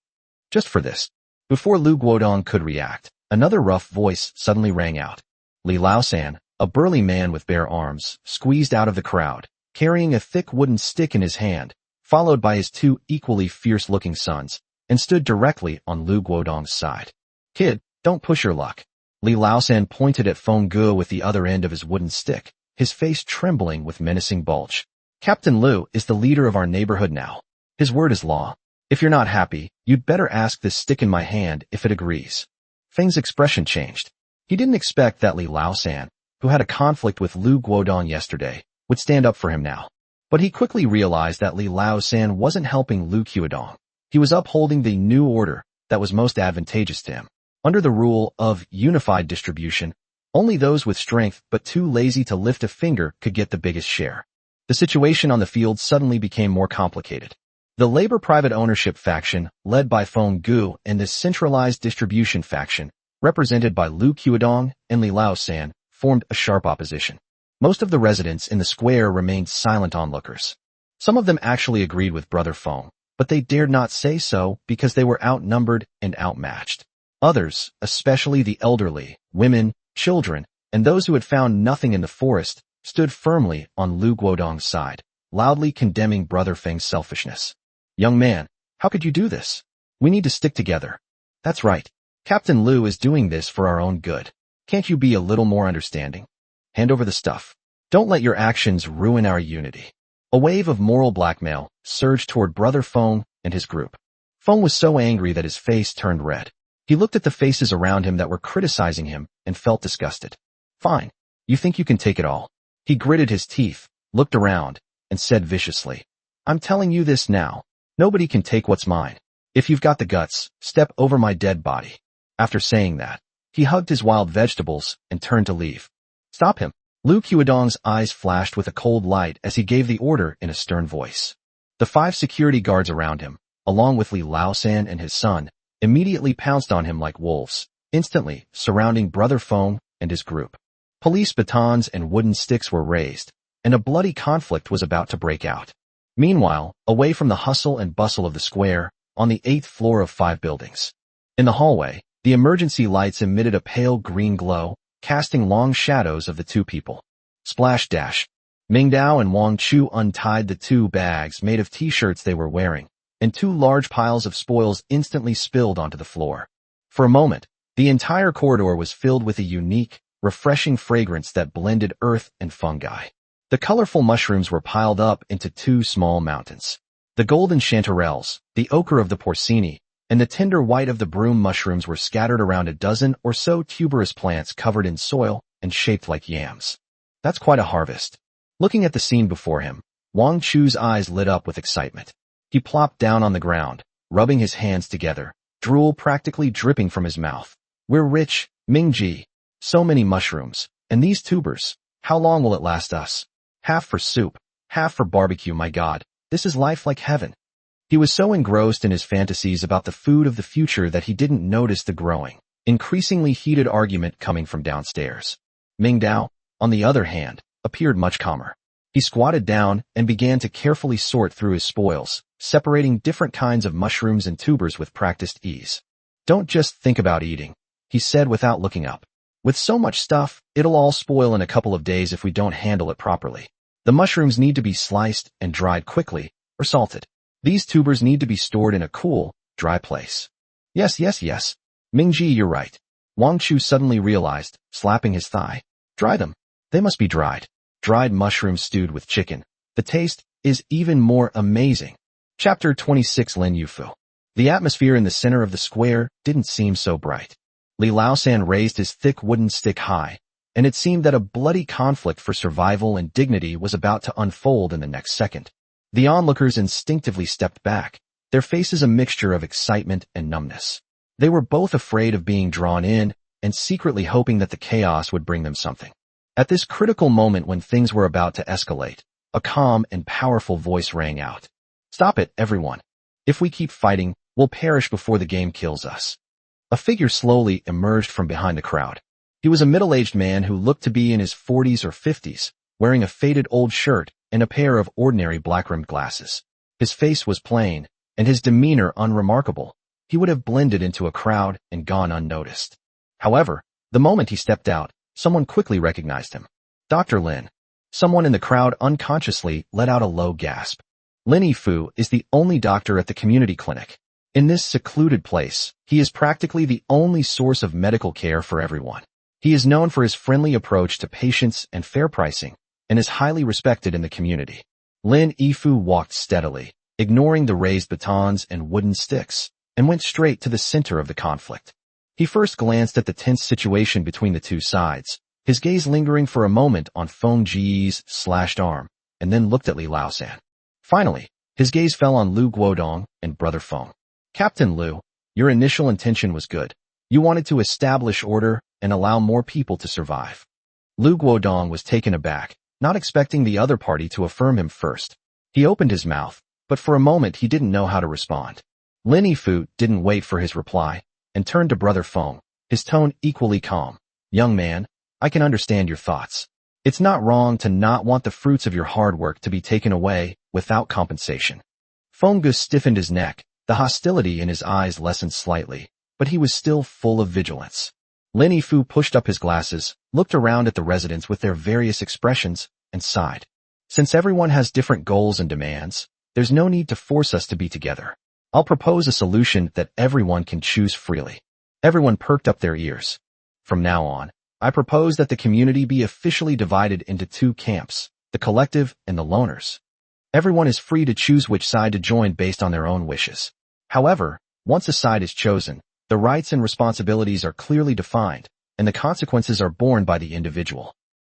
Just for this. Before Lu Guodong could react, another rough voice suddenly rang out. Li Laosan, a burly man with bare arms, squeezed out of the crowd, carrying a thick wooden stick in his hand, followed by his 2 equally fierce-looking sons, and stood directly on Lu Guodong's side. Kid, don't push your luck. Li Laosan pointed at Fong Ge with the other end of his wooden stick, his face trembling with menacing bulge. Captain Lu is the leader of our neighborhood now. His word is law. If you're not happy, you'd better ask this stick in my hand if it agrees. Feng's expression changed. He didn't expect that Li Laosan, who had a conflict with Lu Guodong yesterday, would stand up for him now. But he quickly realized that Li Laosan wasn't helping Lu Qiudong. He was upholding the new order that was most advantageous to him. Under the rule of unified distribution, only those with strength but too lazy to lift a finger could get the biggest share. The situation on the field suddenly became more complicated. The labor private ownership faction, led by Feng Gu, and the centralized distribution faction, represented by Lu Qiudong and Li Laosan, formed a sharp opposition. Most of the residents in the square remained silent onlookers. Some of them actually agreed with Brother Feng, but they dared not say so because they were outnumbered and outmatched. Others, especially the elderly, women, children, and those who had found nothing in the forest, stood firmly on Lu Guodong's side, loudly condemning Brother Feng's selfishness. "Young man, how could you do this? We need to stick together." "That's right. Captain Lu is doing this for our own good. Can't you be a little more understanding? Hand over the stuff. Don't let your actions ruin our unity." A wave of moral blackmail surged toward Brother Feng and his group. Feng was so angry that his face turned red. He looked at the faces around him that were criticizing him and felt disgusted. "Fine. You think you can take it all?" He gritted his teeth, looked around, and said viciously, "I'm telling you this now. Nobody can take what's mine. If you've got the guts, step over my dead body." After saying that, he hugged his wild vegetables and turned to leave. "Stop him." Lu Qiudong's eyes flashed with a cold light as he gave the order in a stern voice. The 5 security guards around him, along with Li Laosan and his son, immediately pounced on him like wolves, instantly surrounding Brother Feng and his group. Police batons and wooden sticks were raised, and a bloody conflict was about to break out. Meanwhile, away from the hustle and bustle of the square, on the 8th floor of 5 buildings. In the hallway, the emergency lights emitted a pale green glow, casting long shadows of the 2 people. Splash dash. Ming Dao and Wang Chu untied the 2 bags made of t-shirts they were wearing, and 2 large piles of spoils instantly spilled onto the floor. For a moment, the entire corridor was filled with a unique, refreshing fragrance that blended earth and fungi. The colorful mushrooms were piled up into 2 small mountains. The golden chanterelles, the ochre of the porcini, and the tender white of the broom mushrooms were scattered around a dozen or so tuberous plants covered in soil and shaped like yams. That's quite a harvest. Looking at the scene before him, Wang Chu's eyes lit up with excitement. He plopped down on the ground, rubbing his hands together, drool practically dripping from his mouth. "We're rich, Mingji. So many mushrooms. And these tubers, how long will it last us? Half for soup, half for barbecue, my God. This is life like heaven." He was so engrossed in his fantasies about the food of the future that he didn't notice the growing, increasingly heated argument coming from downstairs. Ming Dao, on the other hand, appeared much calmer. He squatted down and began to carefully sort through his spoils, separating different kinds of mushrooms and tubers with practiced ease. "Don't just think about eating," he said without looking up. "With so much stuff, it'll all spoil in a couple of days if we don't handle it properly. The mushrooms need to be sliced and dried quickly, or salted. These tubers need to be stored in a cool, dry place." Yes. Mingji, you're right. Wang Chu suddenly realized, slapping his thigh. "Dry them. They must be dried. Dried mushrooms stewed with chicken. The taste is even more amazing." Chapter 26. Lin Yufu. The atmosphere in the center of the square didn't seem so bright. Li Laosan raised his thick wooden stick high, and it seemed that a bloody conflict for survival and dignity was about to unfold in the next second. The onlookers instinctively stepped back, their faces a mixture of excitement and numbness. They were both afraid of being drawn in and secretly hoping that the chaos would bring them something. At this critical moment when things were about to escalate, a calm and powerful voice rang out. "Stop it, everyone. If we keep fighting, we'll perish before the game kills us." A figure slowly emerged from behind the crowd. He was a middle-aged man who looked to be in his 40s or 50s, wearing a faded old shirt and a pair of ordinary black-rimmed glasses. His face was plain, and his demeanor unremarkable. He would have blended into a crowd and gone unnoticed. However, the moment he stepped out, someone quickly recognized him. "Dr. Lin." Someone in the crowd unconsciously let out a low gasp. Lin Yifu is the only doctor at the community clinic. In this secluded place, he is practically the only source of medical care for everyone. He is known for his friendly approach to patients and fair pricing, and is highly respected in the community. Lin Yifu walked steadily, ignoring the raised batons and wooden sticks, and went straight to the center of the conflict. He first glanced at the tense situation between the 2 sides, his gaze lingering for a moment on Feng Ji's slashed arm, and then looked at Li Laosan. Finally, his gaze fell on Lu Guodong and Brother Feng. Captain Lu, your initial intention was good. You wanted to establish order and allow more people to survive. Lu Guodong was taken aback, not expecting the other party to affirm him first. He opened his mouth, but for a moment he didn't know how to respond. Lin Yifu didn't wait for his reply, and turned to Brother Feng, his tone equally calm. Young man, I can understand your thoughts. It's not wrong to not want the fruits of your hard work to be taken away without compensation. Feng Gus stiffened his neck, the hostility in his eyes lessened slightly, but he was still full of vigilance. Lin Yifu pushed up his glasses, looked around at the residents with their various expressions, and sighed. Since everyone has different goals and demands, there's no need to force us to be together. I'll propose a solution that everyone can choose freely. Everyone perked up their ears. From now on, I propose that the community be officially divided into two camps, the collective and the loners. Everyone is free to choose which side to join based on their own wishes. However, once a side is chosen, the rights and responsibilities are clearly defined, and the consequences are borne by the individual.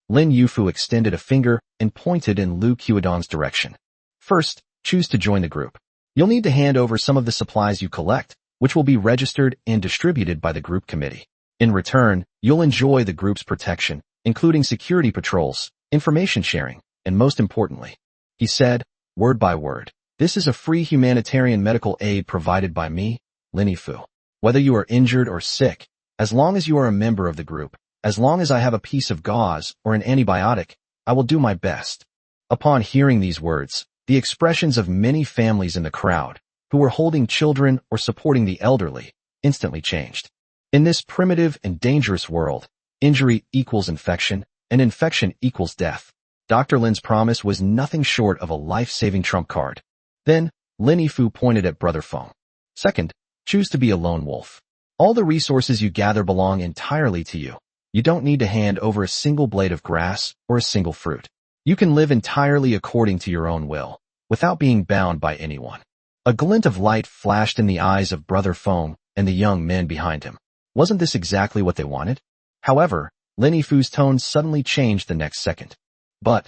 Lin Yifu extended a finger and pointed in Lu Guodong's direction. First, choose to join the group. You'll need to hand over some of the supplies you collect, which will be registered and distributed by the group committee. In return, you'll enjoy the group's protection, including security patrols, information sharing, and most importantly, he said, word by word, this is a free humanitarian medical aid provided by me, Lin Yifu. Whether you are injured or sick, as long as you are a member of the group, as long as I have a piece of gauze or an antibiotic, I will do my best. Upon hearing these words, the expressions of many families in the crowd, who were holding children or supporting the elderly, instantly changed. In this primitive and dangerous world, injury equals infection, and infection equals death. Dr. Lin's promise was nothing short of a life-saving trump card. Then, Lin Yifu pointed at Brother Feng. Second, choose to be a lone wolf. All the resources you gather belong entirely to you. You don't need to hand over a single blade of grass or a single fruit. You can live entirely according to your own will, without being bound by anyone. A glint of light flashed in the eyes of Brother Feng and the young men behind him. Wasn't this exactly what they wanted? However, Lin Yifu's tone suddenly changed the next second. But,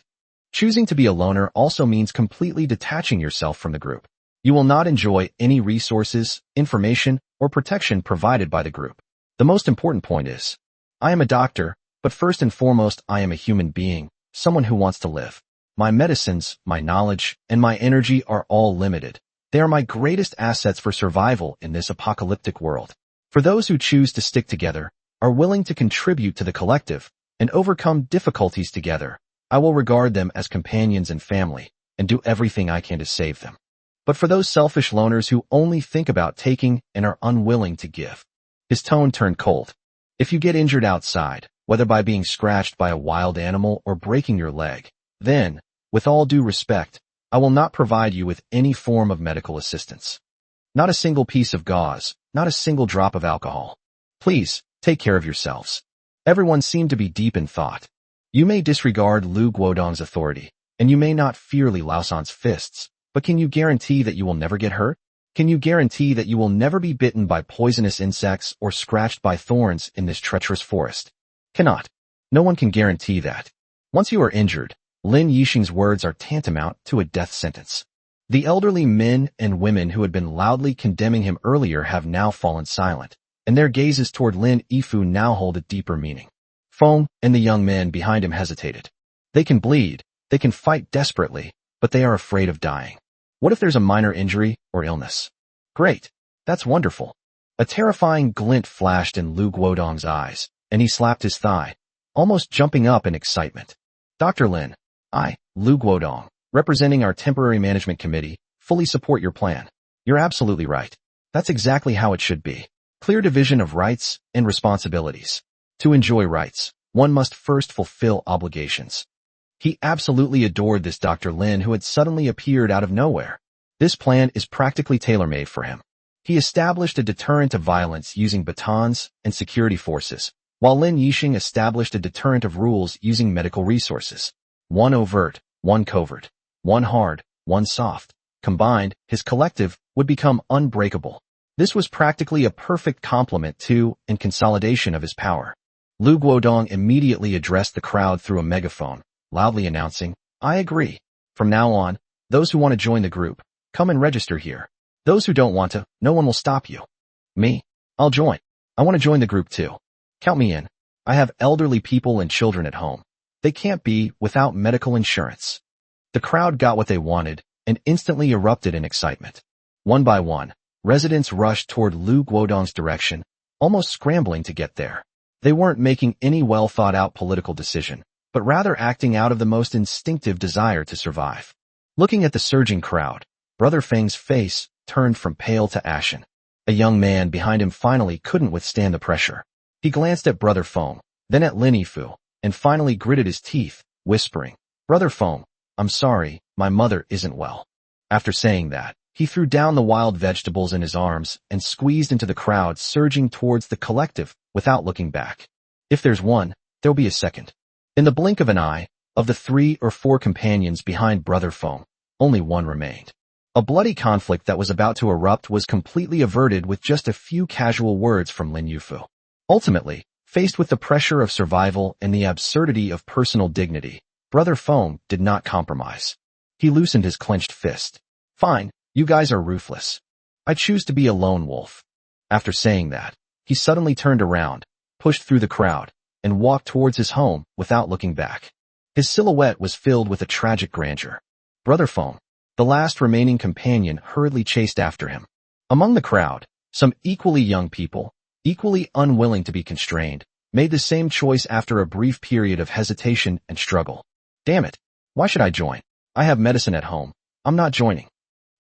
choosing to be a loner also means completely detaching yourself from the group. You will not enjoy any resources, information, or protection provided by the group. The most important point is, I am a doctor, but first and foremost I am a human being, someone who wants to live. My medicines, my knowledge, and my energy are all limited. They are my greatest assets for survival in this apocalyptic world. For those who choose to stick together, are willing to contribute to the collective, and overcome difficulties together, I will regard them as companions and family, and do everything I can to save them. But for those selfish loners who only think about taking and are unwilling to give. His tone turned cold. If you get injured outside, whether by being scratched by a wild animal or breaking your leg, then, with all due respect, I will not provide you with any form of medical assistance. Not a single piece of gauze, not a single drop of alcohol. Please, take care of yourselves. Everyone seemed to be deep in thought. You may disregard Lu Guodong's authority, and you may not fear Li Laosan's fists, but can you guarantee that you will never get hurt? Can you guarantee that you will never be bitten by poisonous insects or scratched by thorns in this treacherous forest? Cannot. No one can guarantee that. Once you are injured, Lin Yixing's words are tantamount to a death sentence. The elderly men and women who had been loudly condemning him earlier have now fallen silent, and their gazes toward Lin Yifu now hold a deeper meaning. Feng and the young men behind him hesitated. They can bleed, they can fight desperately, but they are afraid of dying. What if there's a minor injury or illness? Great. That's wonderful. A terrifying glint flashed in Lu Guodong's eyes, and he slapped his thigh, almost jumping up in excitement. Dr. Lin, I, Lu Guodong, representing our temporary management committee, fully support your plan. You're absolutely right. That's exactly how it should be. Clear division of rights and responsibilities. To enjoy rights, one must first fulfill obligations. He absolutely adored this Dr. Lin who had suddenly appeared out of nowhere. This plan is practically tailor-made for him. He established a deterrent of violence using batons and security forces, while Lin Yixing established a deterrent of rules using medical resources. One overt, one covert, one hard, one soft. Combined, his collective would become unbreakable. This was practically a perfect complement to and consolidation of his power. Lu Guodong immediately addressed the crowd through a megaphone, loudly announcing, "I agree. From now on, those who want to join the group, come and register here. Those who don't want to, no one will stop you. Me? I'll join. I want to join the group too. Count me in. I have elderly people and children at home. They can't be without medical insurance." The crowd got what they wanted and instantly erupted in excitement. One by one, residents rushed toward Lu Guodong's direction, almost scrambling to get there. They weren't making any well-thought-out political decision, but rather acting out of the most instinctive desire to survive. Looking at the surging crowd, Brother Feng's face turned from pale to ashen. A young man behind him finally couldn't withstand the pressure. He glanced at Brother Feng, then at Lin Yifu, and finally gritted his teeth, whispering, "Brother Feng, I'm sorry, my mother isn't well." After saying that, he threw down the wild vegetables in his arms and squeezed into the crowd surging towards the collective without looking back. If there's one, there'll be a second. In the blink of an eye, of the 3 or 4 companions behind Brother Feng, only one remained. A bloody conflict that was about to erupt was completely averted with just a few casual words from Lin Yifu. Ultimately, faced with the pressure of survival and the absurdity of personal dignity, Brother Feng did not compromise. He loosened his clenched fist. "Fine, you guys are ruthless. I choose to be a lone wolf." After saying that, he suddenly turned around, pushed through the crowd, and walked towards his home without looking back. His silhouette was filled with a tragic grandeur. Brother Feng, the last remaining companion, hurriedly chased after him. Among the crowd, some equally young people, equally unwilling to be constrained, made the same choice after a brief period of hesitation and struggle. "Damn it, why should I join? I have medicine at home. I'm not joining.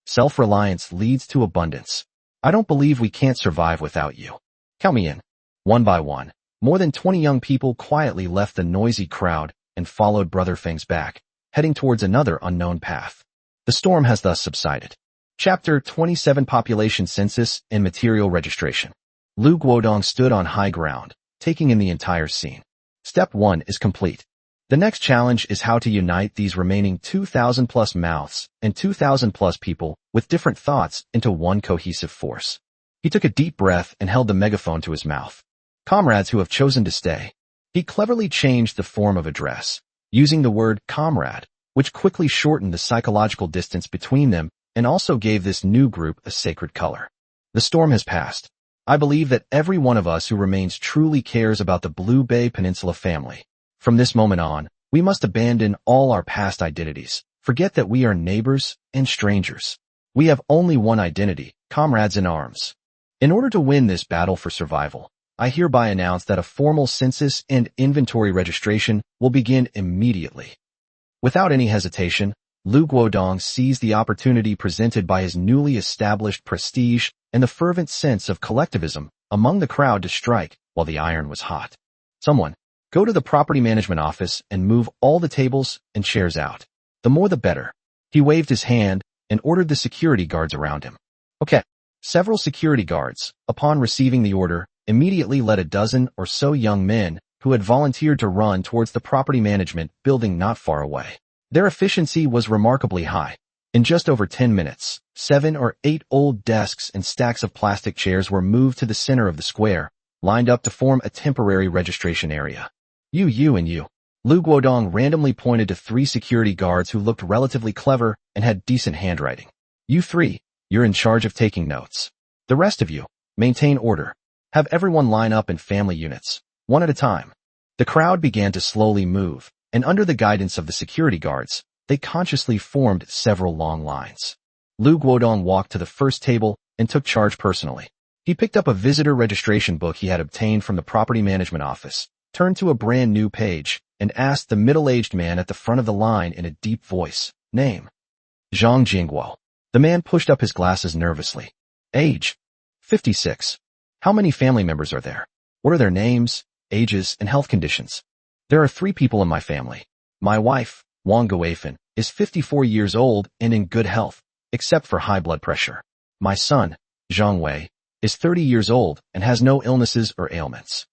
Self-reliance leads to abundance. I don't believe we can't survive without you. Count me in." One by one, more than 20 young people quietly left the noisy crowd and followed Brother Feng's back, heading towards another unknown path. The storm has thus subsided. Chapter 27: Population Census and Material Registration. Lu Guodong stood on high ground, taking in the entire scene. Step 1 is complete. The next challenge is how to unite these remaining 2,000+ mouths and 2,000+ people with different thoughts into one cohesive force. He took a deep breath and held the megaphone to his mouth. "Comrades who have chosen to stay." He cleverly changed the form of address, using the word comrade, which quickly shortened the psychological distance between them and also gave this new group a sacred color. The storm has passed. I believe that every one of us who remains truly cares about the Blue Bay Peninsula family. From this moment on, we must abandon all our past identities, forget that we are neighbors and strangers. We have only one identity, comrades in arms. In order to win this battle for survival, I hereby announce that a formal census and inventory registration will begin immediately. Without any hesitation, Lu Guodong seized the opportunity presented by his newly established prestige and the fervent sense of collectivism among the crowd to strike while the iron was hot. "Someone, go to the property management office and move all the tables and chairs out. The more the better." He waved his hand and ordered the security guards around him. "Okay." Several security guards, upon receiving the order, immediately led a dozen or so young men who had volunteered to run towards the property management building not far away. Their efficiency was remarkably high. In just over 10 minutes, 7 or 8 old desks and stacks of plastic chairs were moved to the center of the square, lined up to form a temporary registration area. You and you." Lu Guodong randomly pointed to 3 security guards who looked relatively clever and had decent handwriting. "You 3, you're in charge of taking notes. The rest of you, maintain order. Have everyone line up in family units, one at a time." The crowd began to slowly move, and under the guidance of the security guards, they consciously formed several long lines. Lu Guodong walked to the first table and took charge personally. He picked up a visitor registration book he had obtained from the property management office, turned to a brand new page, and asked the middle-aged man at the front of the line in a deep voice, "Name?" "Zhang Jingguo." The man pushed up his glasses nervously. "Age?" 56. "How many family members are there? What are their names, ages, and health conditions?" "There are 3 people in my family. My wife, Wang Guifan, is 54 years old and in good health, except for high blood pressure. My son, Zhang Wei, is 30 years old and has no illnesses or ailments."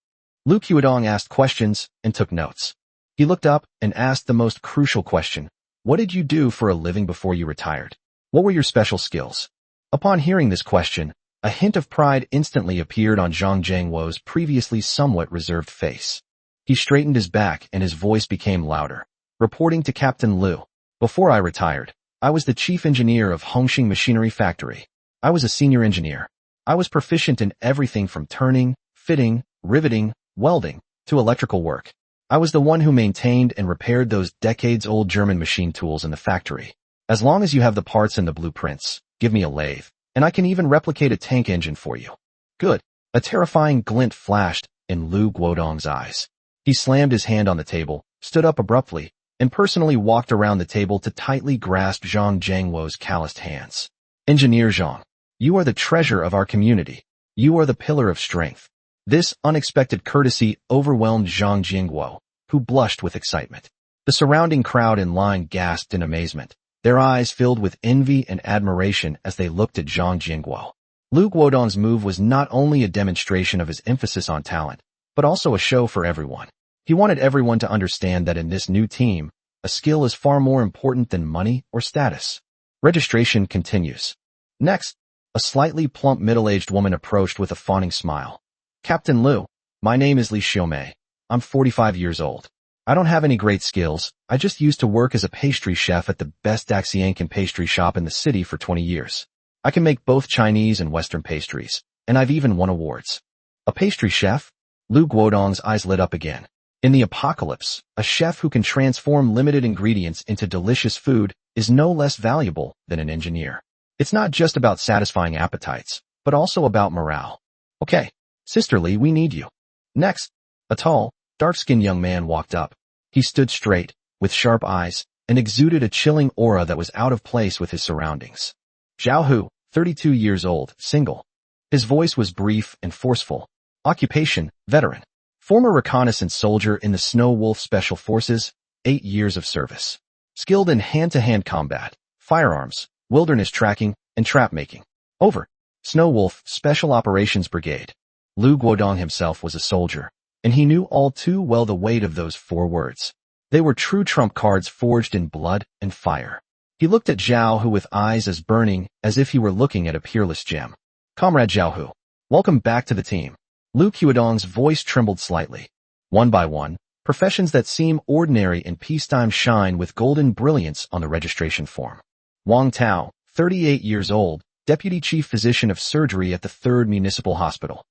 Lu Guodong asked questions and took notes. He looked up and asked the most crucial question: "What did you do for a living before you retired? What were your special skills?" Upon hearing this question, a hint of pride instantly appeared on Zhang Jingguo's previously somewhat reserved face. He straightened his back and his voice became louder. Reporting to Captain Liu. Before I retired, I was the chief engineer of Hongxing Machinery Factory. I was a senior engineer. I was proficient in everything from turning, fitting, riveting, welding, to electrical work. I was the one who maintained and repaired those decades-old German machine tools in the factory. As long as you have the parts and the blueprints, give me a lathe, and I can even replicate a tank engine for you. Good. A terrifying glint flashed in Lu Guodong's eyes. He slammed his hand on the table, stood up abruptly, and personally walked around the table to tightly grasp Zhang Jiangwo's calloused hands. Engineer Zhang, you are the treasure of our community. You are the pillar of strength. This unexpected courtesy overwhelmed Zhang Jiangwo, who blushed with excitement. The surrounding crowd in line gasped in amazement, their eyes filled with envy and admiration as they looked at Zhang Jiangwo. Lu Guodong's move was not only a demonstration of his emphasis on talent, but also a show for everyone. He wanted everyone to understand that in this new team, a skill is far more important than money or status. Registration continues. Next, a slightly plump middle-aged woman approached with a fawning smile. Captain Liu, my name is Li Xiaomei. I'm 45 years old. I don't have any great skills. I just used to work as a pastry chef at the best Daxiankan pastry shop in the city for 20 years. I can make both Chinese and Western pastries, and I've even won awards. A pastry chef? Lu Guodong's eyes lit up again. In the apocalypse, a chef who can transform limited ingredients into delicious food is no less valuable than an engineer. It's not just about satisfying appetites, but also about morale. Okay, Sister Li, we need you. Next, a tall, dark-skinned young man walked up. He stood straight, with sharp eyes, and exuded a chilling aura that was out of place with his surroundings. Zhao Hu, 32 years old, single. His voice was brief and forceful. Occupation, veteran. Former reconnaissance soldier in the Snow Wolf Special Forces, 8 years of service. Skilled in hand-to-hand combat, firearms, wilderness tracking, and trap-making. Over. Snow Wolf Special Operations Brigade. Lu Guodong himself was a soldier, and he knew all too well the weight of those 4 words. They were true trump cards forged in blood and fire. He looked at Zhao Hu with eyes as burning as if he were looking at a peerless gem. Comrade Zhao Hu, welcome back to the team. Lu Guodong's voice trembled slightly. One by one, professions that seem ordinary in peacetime shine with golden brilliance on the registration form. Wang Tao, 38 years old, Deputy Chief Physician of Surgery at the 3rd Municipal Hospital.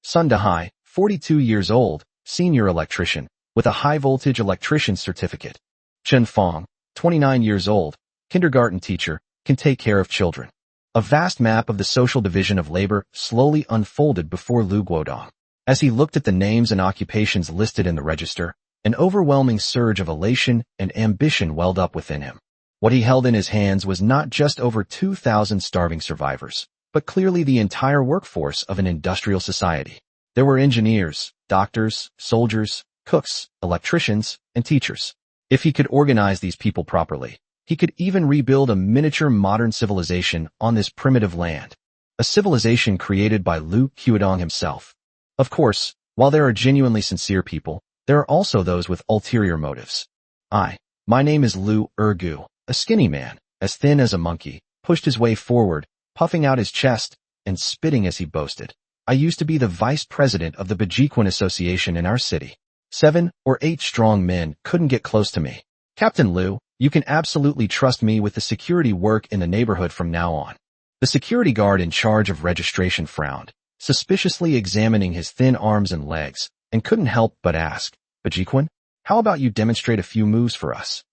Sun Dehai, 42 years old, Senior Electrician, with a high-voltage electrician certificate. Chen Fong, 29 years old, kindergarten teacher, can take care of children. A vast map of the social division of labor slowly unfolded before Lu Guodong. As he looked at the names and occupations listed in the register, an overwhelming surge of elation and ambition welled up within him. What he held in his hands was not just over 2,000 starving survivors, but clearly the entire workforce of an industrial society. There were engineers, doctors, soldiers, cooks, electricians, and teachers. If he could organize these people properly, he could even rebuild a miniature modern civilization on this primitive land. A civilization created by Lu Guodong himself. Of course, while there are genuinely sincere people, there are also those with ulterior motives. My name is Lu Ergu, a skinny man, as thin as a monkey, pushed his way forward, puffing out his chest and spitting as he boasted. I used to be the vice president of the Bejiquan Association in our city. 7 or 8 strong men couldn't get close to me. Captain Liu, you can absolutely trust me with the security work in the neighborhood from now on. The security guard in charge of registration frowned, suspiciously examining his thin arms and legs, and couldn't help but ask, Bejiquan, how about you demonstrate a few moves for us?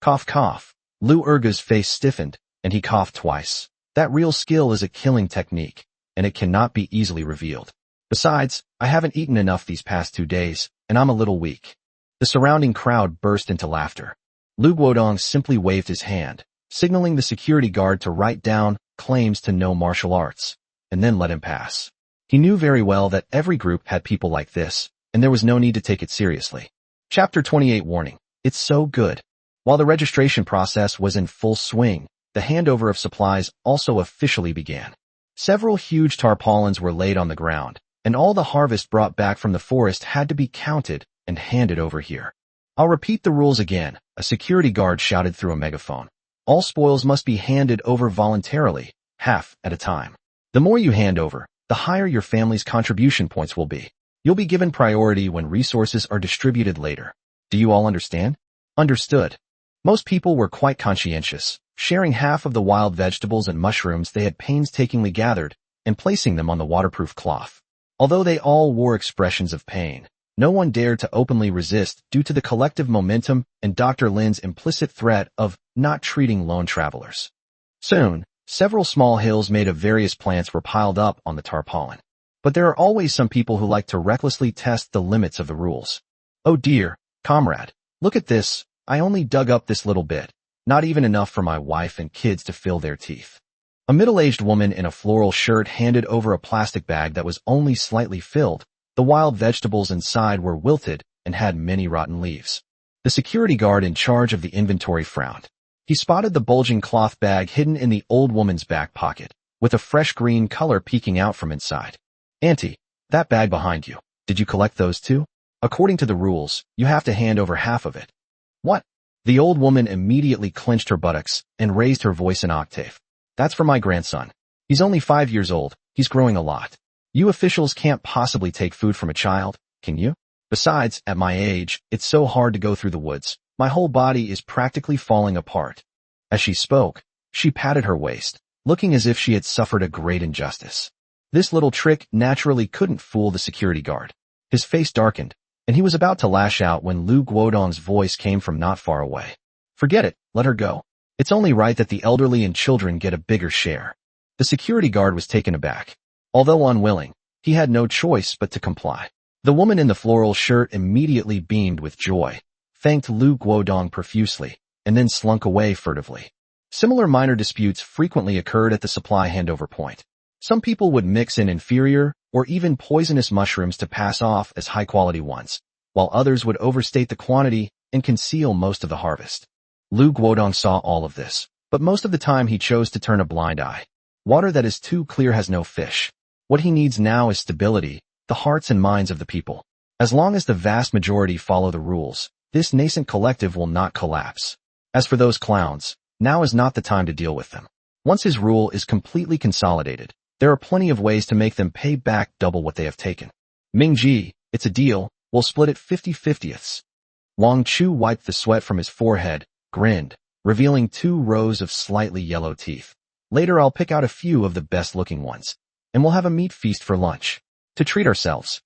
Cough cough. Lu Ergu's face stiffened, and he coughed twice. That real skill is a killing technique, and it cannot be easily revealed. Besides, I haven't eaten enough these past 2 days, and I'm a little weak. The surrounding crowd burst into laughter. Lu Guodong simply waved his hand, signaling the security guard to write down claims to know martial arts, and then let him pass. He knew very well that every group had people like this, and there was no need to take it seriously. Chapter 28 Warning. It's so good. While the registration process was in full swing, the handover of supplies also officially began. Several huge tarpaulins were laid on the ground, and all the harvest brought back from the forest had to be counted and handed over here. I'll repeat the rules again, a security guard shouted through a megaphone. All spoils must be handed over voluntarily, half at a time. The more you hand over, the higher your family's contribution points will be. You'll be given priority when resources are distributed later. Do you all understand? Understood. Most people were quite conscientious, sharing half of the wild vegetables and mushrooms they had painstakingly gathered and placing them on the waterproof cloth. Although they all wore expressions of pain, no one dared to openly resist due to the collective momentum and Dr. Lin's implicit threat of not treating lone travelers. Soon, several small hills made of various plants were piled up on the tarpaulin. But there are always some people who like to recklessly test the limits of the rules. Oh dear, comrade, look at this. I only dug up this little bit, not even enough for my wife and kids to fill their teeth. A middle-aged woman in a floral shirt handed over a plastic bag that was only slightly filled. The wild vegetables inside were wilted and had many rotten leaves. The security guard in charge of the inventory frowned. He spotted the bulging cloth bag hidden in the old woman's back pocket, with a fresh green color peeking out from inside. Auntie, that bag behind you, did you collect those too? According to the rules, you have to hand over half of it. What? The old woman immediately clenched her buttocks and raised her voice an octave. That's for my grandson. He's only 5 years old. He's growing a lot. You officials can't possibly take food from a child, can you? Besides, at my age, it's so hard to go through the woods. My whole body is practically falling apart. As she spoke, she patted her waist, looking as if she had suffered a great injustice. This little trick naturally couldn't fool the security guard. His face darkened, and he was about to lash out when Lu Guodong's voice came from not far away. Forget it, let her go. It's only right that the elderly and children get a bigger share. The security guard was taken aback. Although unwilling, he had no choice but to comply. The woman in the floral shirt immediately beamed with joy, thanked Lu Guodong profusely, and then slunk away furtively. Similar minor disputes frequently occurred at the supply handover point. Some people would mix in inferior or even poisonous mushrooms to pass off as high-quality ones, while others would overstate the quantity and conceal most of the harvest. Lu Guodong saw all of this, but most of the time he chose to turn a blind eye. Water that is too clear has no fish. What he needs now is stability, the hearts and minds of the people. As long as the vast majority follow the rules, this nascent collective will not collapse. As for those clowns, now is not the time to deal with them. Once his rule is completely consolidated, there are plenty of ways to make them pay back double what they have taken. Mingji, it's a deal, we'll split it 50/50ths. Wang Chu wiped the sweat from his forehead, grinned, revealing 2 rows of slightly yellow teeth. Later I'll pick out a few of the best-looking ones, and we'll have a meat feast for lunch, to treat ourselves.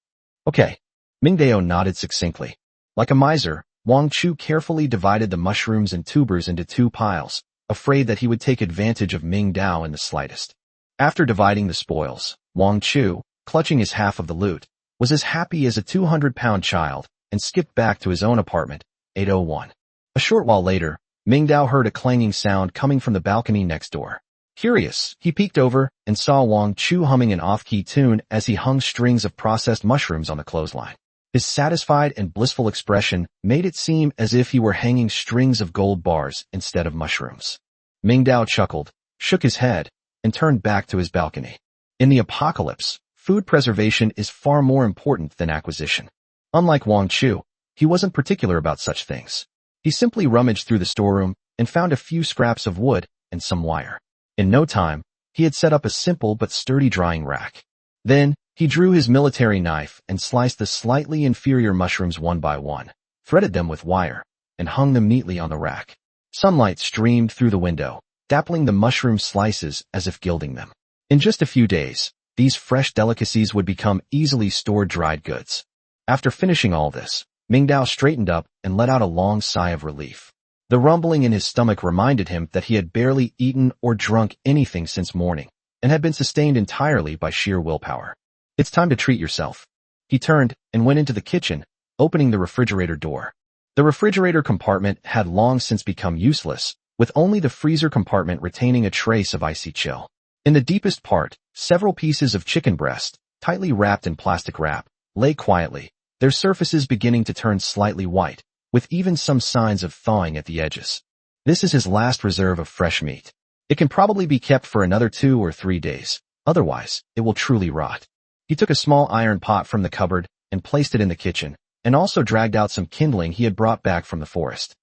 Okay. Mingdao nodded succinctly. Like a miser, Wang Chu carefully divided the mushrooms and tubers into 2 piles, afraid that he would take advantage of Mingdao in the slightest. After dividing the spoils, Wang Chu, clutching his half of the loot, was as happy as a 200-pound child and skipped back to his own apartment, 801. A short while later, Mingdao heard a clanging sound coming from the balcony next door. Curious, he peeked over and saw Wang Chu humming an off-key tune as he hung strings of processed mushrooms on the clothesline. His satisfied and blissful expression made it seem as if he were hanging strings of gold bars instead of mushrooms. Mingdao chuckled, shook his head, and turned back to his balcony. In the apocalypse, food preservation is far more important than acquisition. Unlike Wang Chu, he wasn't particular about such things. He simply rummaged through the storeroom and found a few scraps of wood and some wire. In no time, he had set up a simple but sturdy drying rack. Then, he drew his military knife and sliced the slightly inferior mushrooms one by one, threaded them with wire, and hung them neatly on the rack. Sunlight streamed through the window, dappling the mushroom slices as if gilding them. In just a few days, these fresh delicacies would become easily stored dried goods. After finishing all this, Mingdao straightened up and let out a long sigh of relief. The rumbling in his stomach reminded him that he had barely eaten or drunk anything since morning, and had been sustained entirely by sheer willpower. It's time to treat yourself. He turned and went into the kitchen, opening the refrigerator door. The refrigerator compartment had long since become useless, with only the freezer compartment retaining a trace of icy chill. In the deepest part, several pieces of chicken breast, tightly wrapped in plastic wrap, lay quietly, their surfaces beginning to turn slightly white, with even some signs of thawing at the edges. This is his last reserve of fresh meat. It can probably be kept for another 2 or 3 days, otherwise, it will truly rot. He took a small iron pot from the cupboard and placed it in the kitchen, and also dragged out some kindling he had brought back from the forest.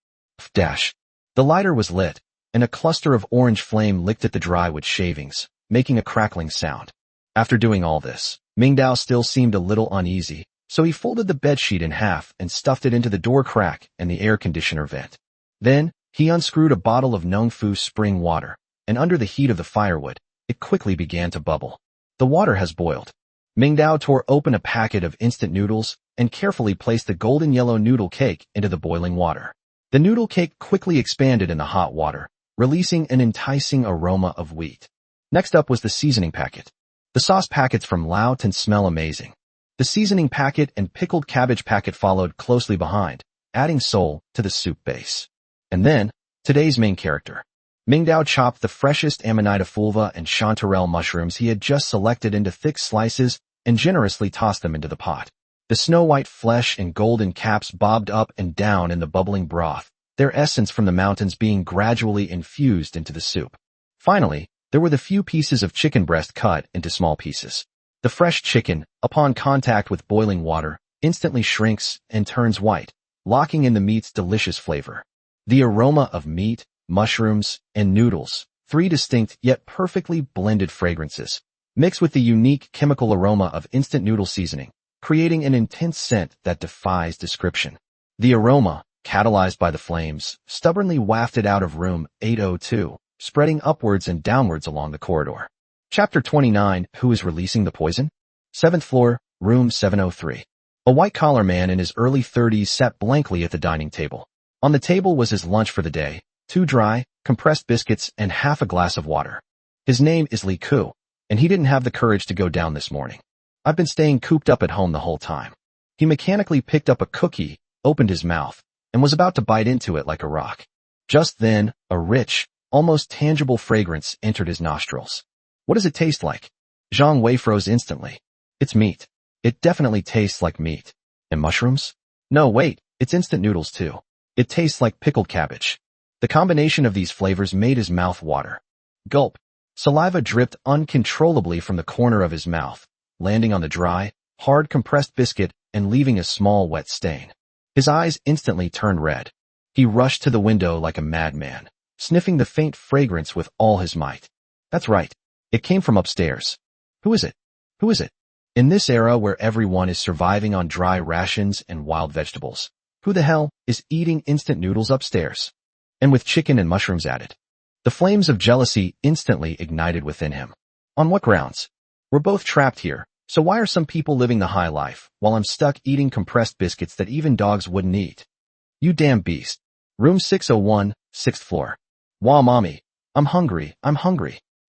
Dash. The lighter was lit, and a cluster of orange flame licked at the dry wood shavings, making a crackling sound. After doing all this, Mingdao still seemed a little uneasy, So he folded the bedsheet in half and stuffed it into the door crack and the air conditioner vent. Then, he unscrewed a bottle of Nongfu spring water, and under the heat of the firewood, it quickly began to bubble. The water has boiled. Mingdao tore open a packet of instant noodles and carefully placed the golden yellow noodle cake into the boiling water. The noodle cake quickly expanded in the hot water, releasing an enticing aroma of wheat. Next up was the seasoning packet. The sauce packets from Lao Tin smell amazing. The seasoning packet and pickled cabbage packet followed closely behind, adding soul to the soup base. And then, today's main character. Mingdao chopped the freshest Amanita fulva and chanterelle mushrooms he had just selected into thick slices and generously tossed them into the pot. The snow-white flesh and golden caps bobbed up and down in the bubbling broth, their essence from the mountains being gradually infused into the soup. Finally, there were the few pieces of chicken breast cut into small pieces. The fresh chicken, upon contact with boiling water, instantly shrinks and turns white, locking in the meat's delicious flavor. The aroma of meat, mushrooms, and noodles, three distinct yet perfectly blended fragrances, mixed with the unique chemical aroma of instant noodle seasoning, creating an intense scent that defies description. The aroma, catalyzed by the flames, stubbornly wafted out of room 802, spreading upwards and downwards along the corridor. Chapter 29, Who is releasing the poison? 7th floor, room 703. A white-collar man in his early 30s sat blankly at the dining table. On the table was his lunch for the day, 2 dry, compressed biscuits and half a glass of water. His name is Li Ku, and he didn't have the courage to go down this morning. I've been staying cooped up at home the whole time. He mechanically picked up a cookie, opened his mouth, and was about to bite into it like a rock. Just then, a rich, almost tangible fragrance entered his nostrils. What does it taste like? Zhang Wei froze instantly. It's meat. It definitely tastes like meat. And mushrooms? No, wait, it's instant noodles too. It tastes like pickled cabbage. The combination of these flavors made his mouth water. Gulp. Saliva dripped uncontrollably from the corner of his mouth, landing on the dry, hard compressed biscuit and leaving a small wet stain. His eyes instantly turned red. He rushed to the window like a madman, sniffing the faint fragrance with all his might. That's right. It came from upstairs. Who is it? Who is it? In this era where everyone is surviving on dry rations and wild vegetables, who the hell is eating instant noodles upstairs? And with chicken and mushrooms added. The flames of jealousy instantly ignited within him. On what grounds? We're both trapped here, so why are some people living the high life while I'm stuck eating compressed biscuits that even dogs wouldn't eat? You damn beast. Room 601, 6th floor. Wow, mommy. I'm hungry.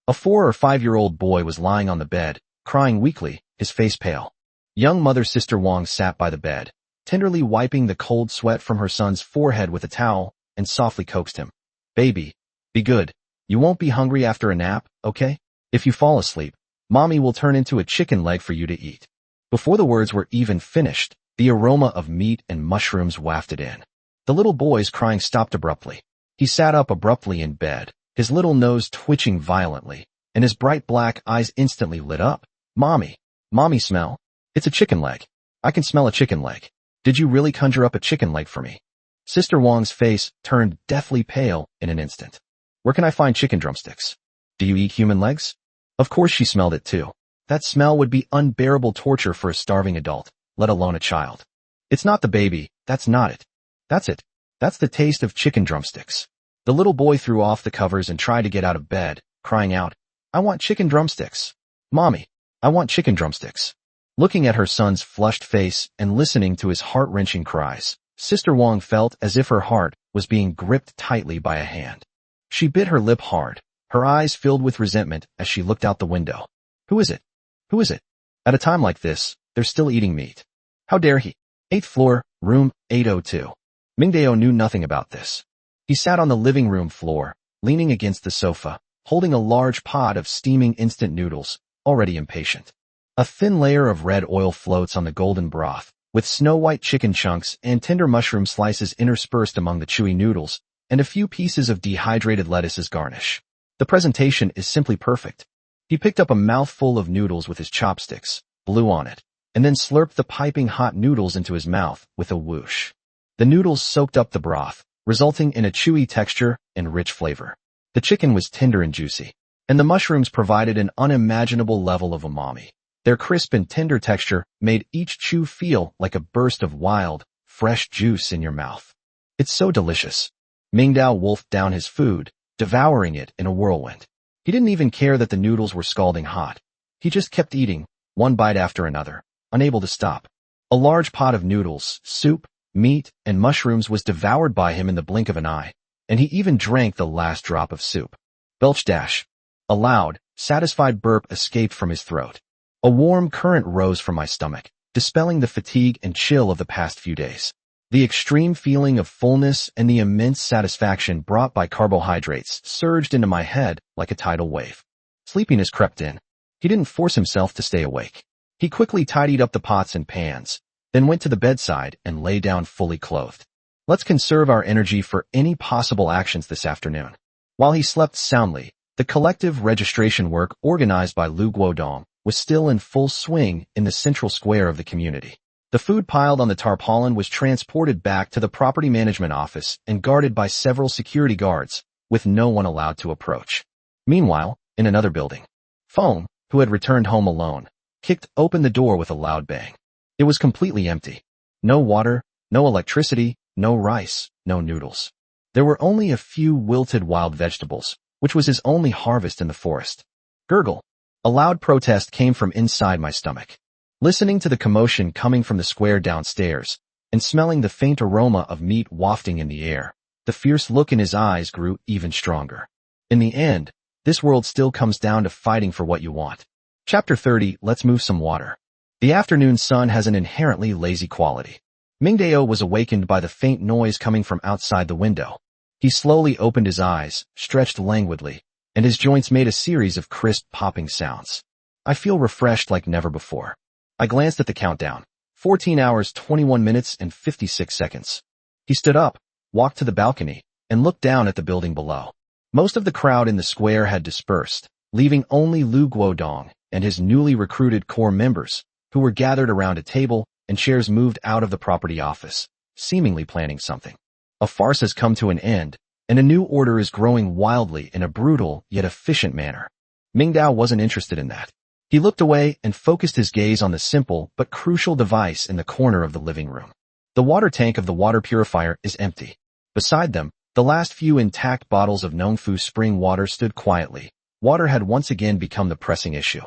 A 4 or 5-year-old boy was lying on the bed, crying weakly, his face pale. Young mother Sister Wang sat by the bed, tenderly wiping the cold sweat from her son's forehead with a towel, and softly coaxed him. Baby, be good. You won't be hungry after a nap, okay? If you fall asleep, mommy will turn into a chicken leg for you to eat. Before the words were even finished, the aroma of meat and mushrooms wafted in. The little boy's crying stopped abruptly. He sat up abruptly in bed, his little nose twitching violently, and his bright black eyes instantly lit up. Mommy smell? It's a chicken leg. I can smell a chicken leg. Did you really conjure up a chicken leg for me? Sister Wang's face turned deathly pale in an instant. Where can I find chicken drumsticks? Do you eat human legs? Of course she smelled it too. That smell would be unbearable torture for a starving adult, let alone a child. It's not the baby, that's not it. That's it. That's the taste of chicken drumsticks. The little boy threw off the covers and tried to get out of bed, crying out, I want chicken drumsticks. Mommy, I want chicken drumsticks. Looking at her son's flushed face and listening to his heart-wrenching cries, Sister Wang felt as if her heart was being gripped tightly by a hand. She bit her lip hard, her eyes filled with resentment as she looked out the window. Who is it? Who is it? At a time like this, they're still eating meat. How dare he? 8th floor, room 802. Mingdao knew nothing about this. He sat on the living room floor, leaning against the sofa, holding a large pot of steaming instant noodles, already impatient. A thin layer of red oil floats on the golden broth, with snow-white chicken chunks and tender mushroom slices interspersed among the chewy noodles, and a few pieces of dehydrated lettuce as garnish. The presentation is simply perfect. He picked up a mouthful of noodles with his chopsticks, blew on it, and then slurped the piping hot noodles into his mouth with a whoosh. The noodles soaked up the broth, resulting in a chewy texture and rich flavor. The chicken was tender and juicy, and the mushrooms provided an unimaginable level of umami. Their crisp and tender texture made each chew feel like a burst of wild, fresh juice in your mouth. It's so delicious. Mingdao wolfed down his food, devouring it in a whirlwind. He didn't even care that the noodles were scalding hot. He just kept eating, one bite after another, unable to stop. A large pot of noodles, soup, meat, and mushrooms was devoured by him in the blink of an eye, and he even drank the last drop of soup. Belch dash. A loud, satisfied burp escaped from his throat. A warm current rose from my stomach, dispelling the fatigue and chill of the past few days. The extreme feeling of fullness and the immense satisfaction brought by carbohydrates surged into my head like a tidal wave. Sleepiness crept in. He didn't force himself to stay awake. He quickly tidied up the pots and pans, then went to the bedside and lay down fully clothed. Let's conserve our energy for any possible actions this afternoon. While he slept soundly, the collective registration work organized by Lu Guodong was still in full swing in the central square of the community. The food piled on the tarpaulin was transported back to the property management office and guarded by several security guards, with no one allowed to approach. Meanwhile, in another building, Feng, who had returned home alone, kicked open the door with a loud bang. It was completely empty. No water, no electricity, no rice, no noodles. There were only a few wilted wild vegetables, which was his only harvest in the forest. Gurgle. A loud protest came from inside my stomach. Listening to the commotion coming from the square downstairs, and smelling the faint aroma of meat wafting in the air, the fierce look in his eyes grew even stronger. In the end, this world still comes down to fighting for what you want. Chapter 30, Let's Move Some Water. The afternoon sun has an inherently lazy quality. Mingdao was awakened by the faint noise coming from outside the window. He slowly opened his eyes, stretched languidly, and his joints made a series of crisp popping sounds. I feel refreshed like never before. I glanced at the countdown. 14 hours, 21 minutes, and 56 seconds. He stood up, walked to the balcony, and looked down at the building below. Most of the crowd in the square had dispersed, leaving only Lu Guodong and his newly recruited core members, who were gathered around a table and chairs moved out of the property office, seemingly planning something. A farce has come to an end, and a new order is growing wildly in a brutal yet efficient manner. Mingdao wasn't interested in that. He looked away and focused his gaze on the simple but crucial device in the corner of the living room. The water tank of the water purifier is empty. Beside them, the last few intact bottles of Nongfu spring water stood quietly. Water had once again become the pressing issue.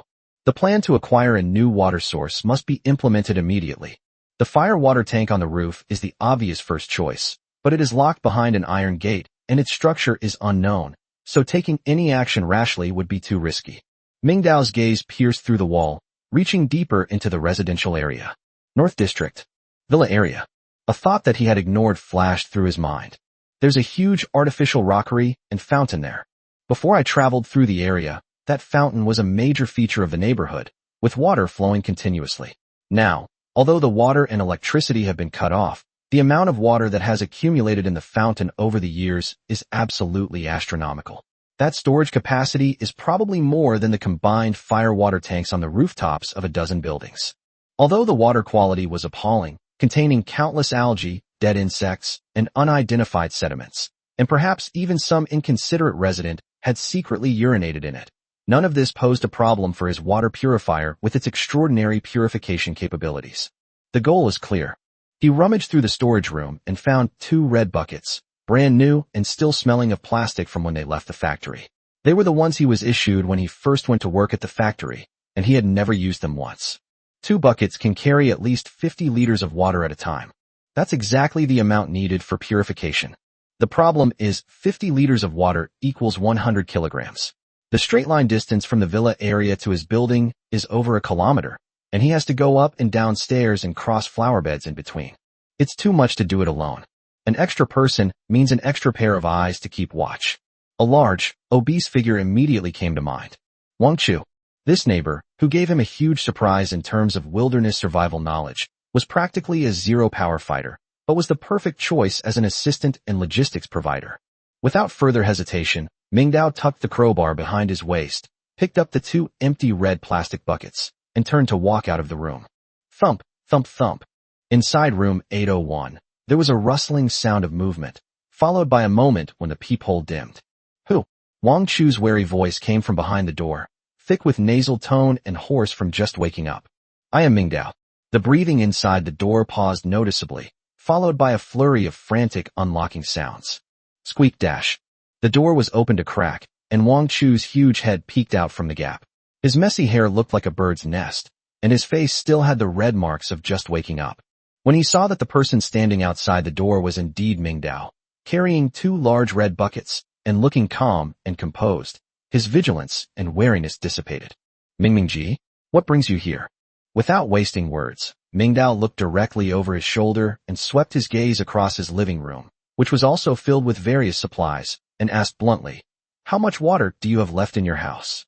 The plan to acquire a new water source must be implemented immediately. The fire water tank on the roof is the obvious first choice, but it is locked behind an iron gate, and its structure is unknown, so taking any action rashly would be too risky. Mingdao's gaze pierced through the wall, reaching deeper into the residential area. North District. Villa area. A thought that he had ignored flashed through his mind. There's a huge artificial rockery and fountain there. Before I traveled through the area, that fountain was a major feature of the neighborhood, with water flowing continuously. Now, although the water and electricity have been cut off, the amount of water that has accumulated in the fountain over the years is absolutely astronomical. That storage capacity is probably more than the combined fire water tanks on the rooftops of a dozen buildings. Although the water quality was appalling, containing countless algae, dead insects, and unidentified sediments, and perhaps even some inconsiderate resident had secretly urinated in it, none of this posed a problem for his water purifier with its extraordinary purification capabilities. The goal is clear. He rummaged through the storage room and found 2 red buckets, brand new and still smelling of plastic from when they left the factory. They were the ones he was issued when he first went to work at the factory, and he had never used them once. 2 buckets can carry at least 50 liters of water at a time. That's exactly the amount needed for purification. The problem is 50 liters of water equals 100 kilograms. The straight line distance from the villa area to his building is over a kilometer, and he has to go up and down stairs and cross flower beds in between. It's too much to do it alone. An extra person means an extra pair of eyes to keep watch. A large, obese figure immediately came to mind. Wang Chu. This neighbor, who gave him a huge surprise in terms of wilderness survival knowledge, was practically a zero-power fighter, but was the perfect choice as an assistant and logistics provider. Without further hesitation, Mingdao tucked the crowbar behind his waist, picked up the 2 empty red plastic buckets, and turned to walk out of the room. Thump, thump, thump. Inside room 801. There was a rustling sound of movement, followed by a moment when the peephole dimmed. Who? Wang Chu's wary voice came from behind the door, thick with nasal tone and hoarse from just waking up. I am Mingdao. The breathing inside the door paused noticeably, followed by a flurry of frantic unlocking sounds. Squeak dash. The door was opened a crack, and Wang Chu's huge head peeked out from the gap. His messy hair looked like a bird's nest, and his face still had the red marks of just waking up. When he saw that the person standing outside the door was indeed Mingdao, carrying 2 large red buckets, and looking calm and composed, his vigilance and wariness dissipated. Mingmingji, what brings you here? Without wasting words, Mingdao looked directly over his shoulder and swept his gaze across his living room, which was also filled with various supplies, and asked bluntly, "How much water do you have left in your house?"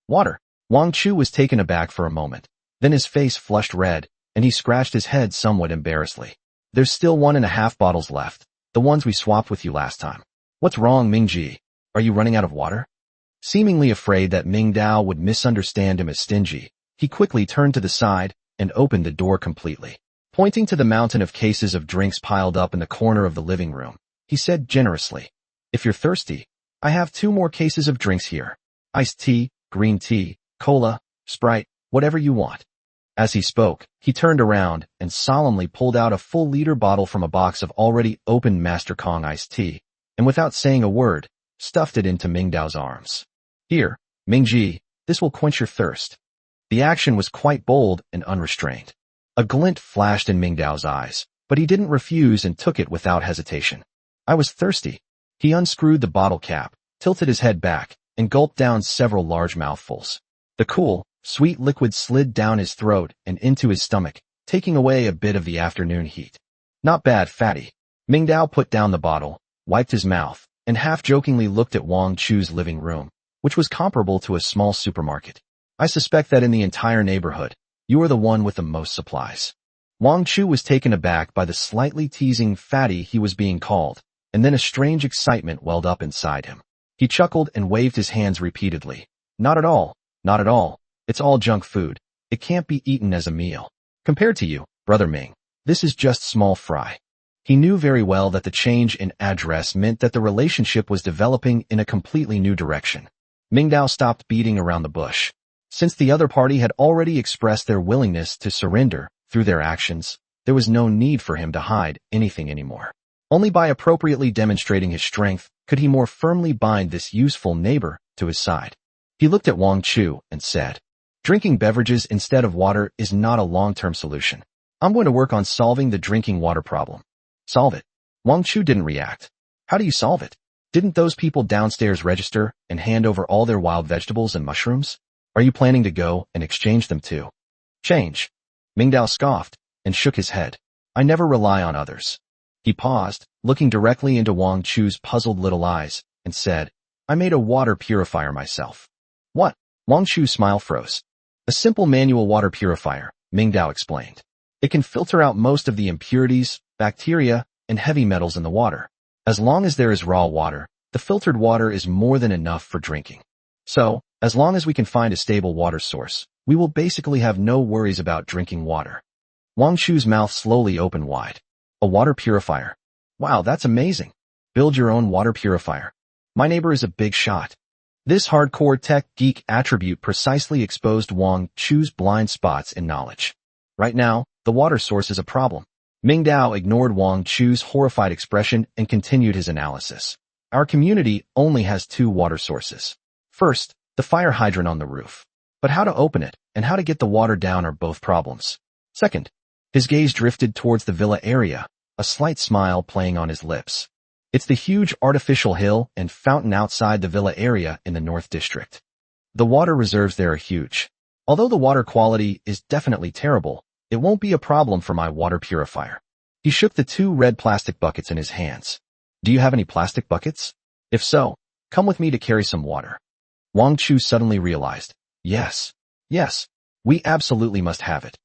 Water. Wang Chu was taken aback for a moment. Then his face flushed red, and he scratched his head somewhat embarrassedly. "There's still 1.5 bottles left, the ones we swapped with you last time." "What's wrong, Mingji? Are you running out of water?" Seemingly afraid that Mingdao would misunderstand him as stingy, he quickly turned to the side and opened the door completely. Pointing to the mountain of cases of drinks piled up in the corner of the living room, he said generously, "If you're thirsty, I have 2 more cases of drinks here. Iced tea, green tea, cola, Sprite, whatever you want." As he spoke, he turned around and solemnly pulled out a full-liter bottle from a box of already opened Master Kong iced tea, and without saying a word, stuffed it into Mingdao's arms. "Here, Mingji, this will quench your thirst." The action was quite bold and unrestrained. A glint flashed in Mingdao's eyes, but he didn't refuse and took it without hesitation. "I was thirsty." He unscrewed the bottle cap, tilted his head back, and gulped down several large mouthfuls. The cool, sweet liquid slid down his throat and into his stomach, taking away a bit of the afternoon heat. "Not bad, fatty." Mingdao put down the bottle, wiped his mouth, and half-jokingly looked at Wang Chu's living room, which was comparable to a small supermarket. "I suspect that in the entire neighborhood, you are the one with the most supplies." Wang Chu was taken aback by the slightly teasing fatty he was being called, and then a strange excitement welled up inside him. He chuckled and waved his hands repeatedly. "Not at all, not at all. It's all junk food. It can't be eaten as a meal. Compared to you, Brother Ming, this is just small fry." He knew very well that the change in address meant that the relationship was developing in a completely new direction. Mingdao stopped beating around the bush. Since the other party had already expressed their willingness to surrender through their actions, there was no need for him to hide anything anymore. Only by appropriately demonstrating his strength could he more firmly bind this useful neighbor to his side. He looked at Wang Chu and said, "Drinking beverages instead of water is not a long-term solution. I'm going to work on solving the drinking water problem." "Solve it?" Wang Chu didn't react. "How do you solve it? Didn't those people downstairs register and hand over all their wild vegetables and mushrooms? Are you planning to go and exchange them too?" "Change?" Mingdao scoffed and shook his head. "I never rely on others." He paused, looking directly into Wang Chu's puzzled little eyes, and said, "I made a water purifier myself." "What?" Wang Chu's smile froze. "A simple manual water purifier," Mingdao explained. "It can filter out most of the impurities, bacteria, and heavy metals in the water. As long as there is raw water, the filtered water is more than enough for drinking. So, as long as we can find a stable water source, we will basically have no worries about drinking water." Wang Chu's mouth slowly opened wide. "A water purifier? Wow, that's amazing. Build your own water purifier. My neighbor is a big shot." This hardcore tech geek attribute precisely exposed Wang Chu's blind spots in knowledge. Right now, the water source is a problem. Mingdao ignored Wang Chu's horrified expression and continued his analysis. "Our community only has 2 water sources. First, the fire hydrant on the roof. But how to open it and how to get the water down are both problems. Second," his gaze drifted towards the villa area, a slight smile playing on his lips. "It's the huge artificial hill and fountain outside the villa area in the North District. The water reserves there are huge. Although the water quality is definitely terrible, it won't be a problem for my water purifier." He shook the 2 red plastic buckets in his hands. "Do you have any plastic buckets? If so, come with me to carry some water." Wang Chu suddenly realized, Yes, we absolutely must have it."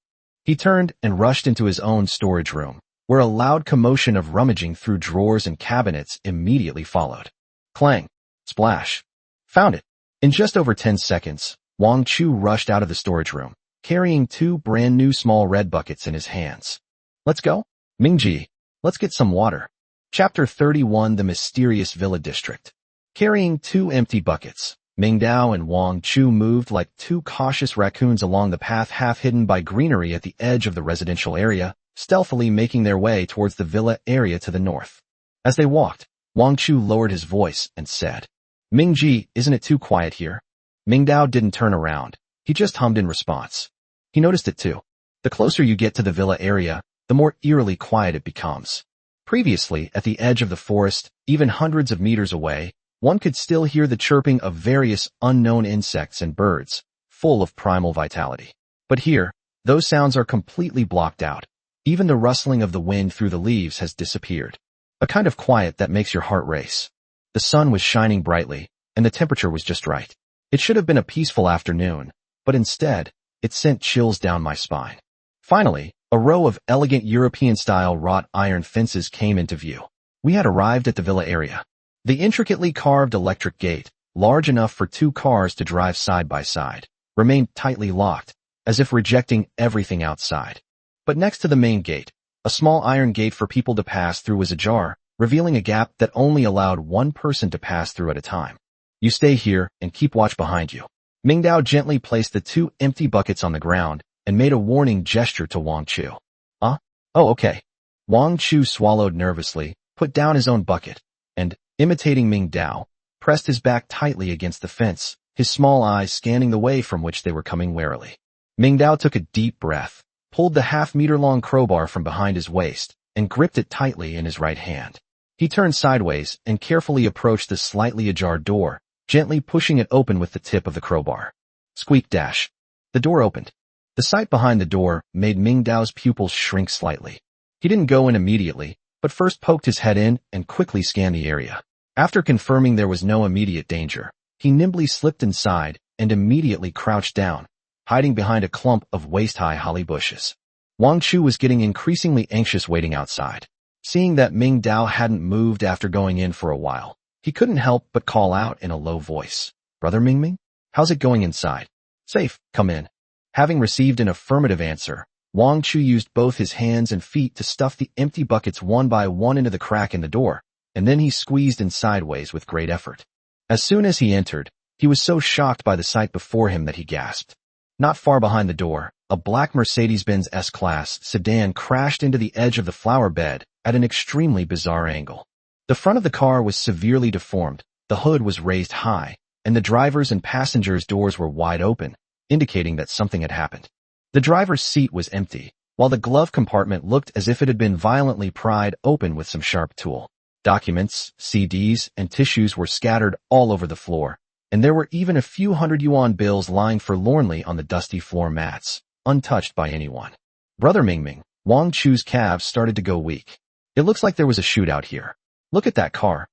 He turned and rushed into his own storage room, where a loud commotion of rummaging through drawers and cabinets immediately followed. Clang! Splash! Found it! In just over 10 seconds, Wang Chu rushed out of the storage room, carrying 2 brand new small red buckets in his hands. "Let's go? Mingji, let's get some water." Chapter 31: The Mysterious Villa District. Carrying 2 empty buckets, Ming Dao and Wang Chu moved like two cautious raccoons along the path half hidden by greenery at the edge of the residential area, stealthily making their way towards the villa area to the north. As they walked, Wang Chu lowered his voice and said, "Ming Ji, isn't it too quiet here?" Ming Dao didn't turn around. He just hummed in response. He noticed it too. The closer you get to the villa area, the more eerily quiet it becomes. Previously, at the edge of the forest, even hundreds of meters away, one could still hear the chirping of various unknown insects and birds, full of primal vitality. But here, those sounds are completely blocked out. Even the rustling of the wind through the leaves has disappeared. A kind of quiet that makes your heart race. The sun was shining brightly, and the temperature was just right. It should have been a peaceful afternoon, but instead, it sent chills down my spine. Finally, a row of elegant European-style wrought iron fences came into view. We had arrived at the villa area. The intricately carved electric gate, large enough for two cars to drive side by side, remained tightly locked, as if rejecting everything outside. But next to the main gate, a small iron gate for people to pass through was ajar, revealing a gap that only allowed one person to pass through at a time. "You stay here and keep watch behind you." Ming Dao gently placed the two empty buckets on the ground and made a warning gesture to Wang Chu. "Oh, okay." Wang Chu swallowed nervously, put down his own bucket, and, imitating Ming Dao, pressed his back tightly against the fence, his small eyes scanning the way from which they were coming warily. Ming Dao took a deep breath, pulled the half-meter-long crowbar from behind his waist, and gripped it tightly in his right hand. He turned sideways and carefully approached the slightly ajar door, gently pushing it open with the tip of the crowbar. Squeak dash. The door opened. The sight behind the door made Ming Dao's pupils shrink slightly. He didn't go in immediately, but first poked his head in and quickly scanned the area. After confirming there was no immediate danger, he nimbly slipped inside and immediately crouched down, hiding behind a clump of waist-high holly bushes. Wang Chu was getting increasingly anxious waiting outside. Seeing that Ming Dao hadn't moved after going in for a while, he couldn't help but call out in a low voice, "Brother Mingming, how's it going inside?" "Safe, come in." Having received an affirmative answer, Wang Chu used both his hands and feet to stuff the empty buckets one by one into the crack in the door, and then he squeezed in sideways with great effort. As soon as he entered, he was so shocked by the sight before him that he gasped. Not far behind the door, a black Mercedes-Benz S-Class sedan crashed into the edge of the flower bed at an extremely bizarre angle. The front of the car was severely deformed, the hood was raised high, and the driver's and passenger's doors were wide open, indicating that something had happened. The driver's seat was empty, while the glove compartment looked as if it had been violently pried open with some sharp tool. Documents, CDs, and tissues were scattered all over the floor, and there were even a few hundred-yuan bills lying forlornly on the dusty floor mats, untouched by anyone. "Brother Mingming," Wang Chu's calves started to go weak. "It looks like there was a shootout here. Look at that car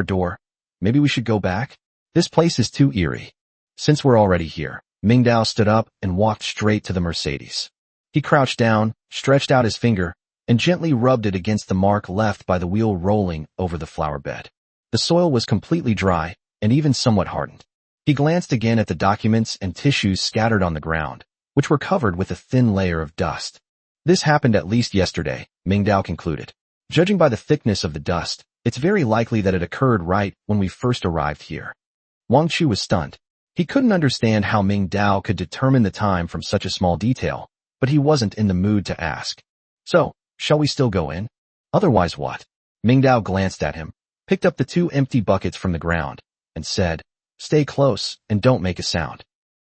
door. Maybe we should go back? This place is too eerie." "Since we're already here," Ming Dao stood up and walked straight to the Mercedes. He crouched down, stretched out his finger, and gently rubbed it against the mark left by the wheel rolling over the flower bed. The soil was completely dry and even somewhat hardened. He glanced again at the documents and tissues scattered on the ground, which were covered with a thin layer of dust. "This happened at least yesterday," Ming Dao concluded. "Judging by the thickness of the dust, it's very likely that it occurred right when we first arrived here." Wang Chu was stunned. He couldn't understand how Ming Dao could determine the time from such a small detail, but he wasn't in the mood to ask. "So, shall we still go in? Otherwise what?" Ming Dao glanced at him, picked up the two empty buckets from the ground, and said, "Stay close and don't make a sound."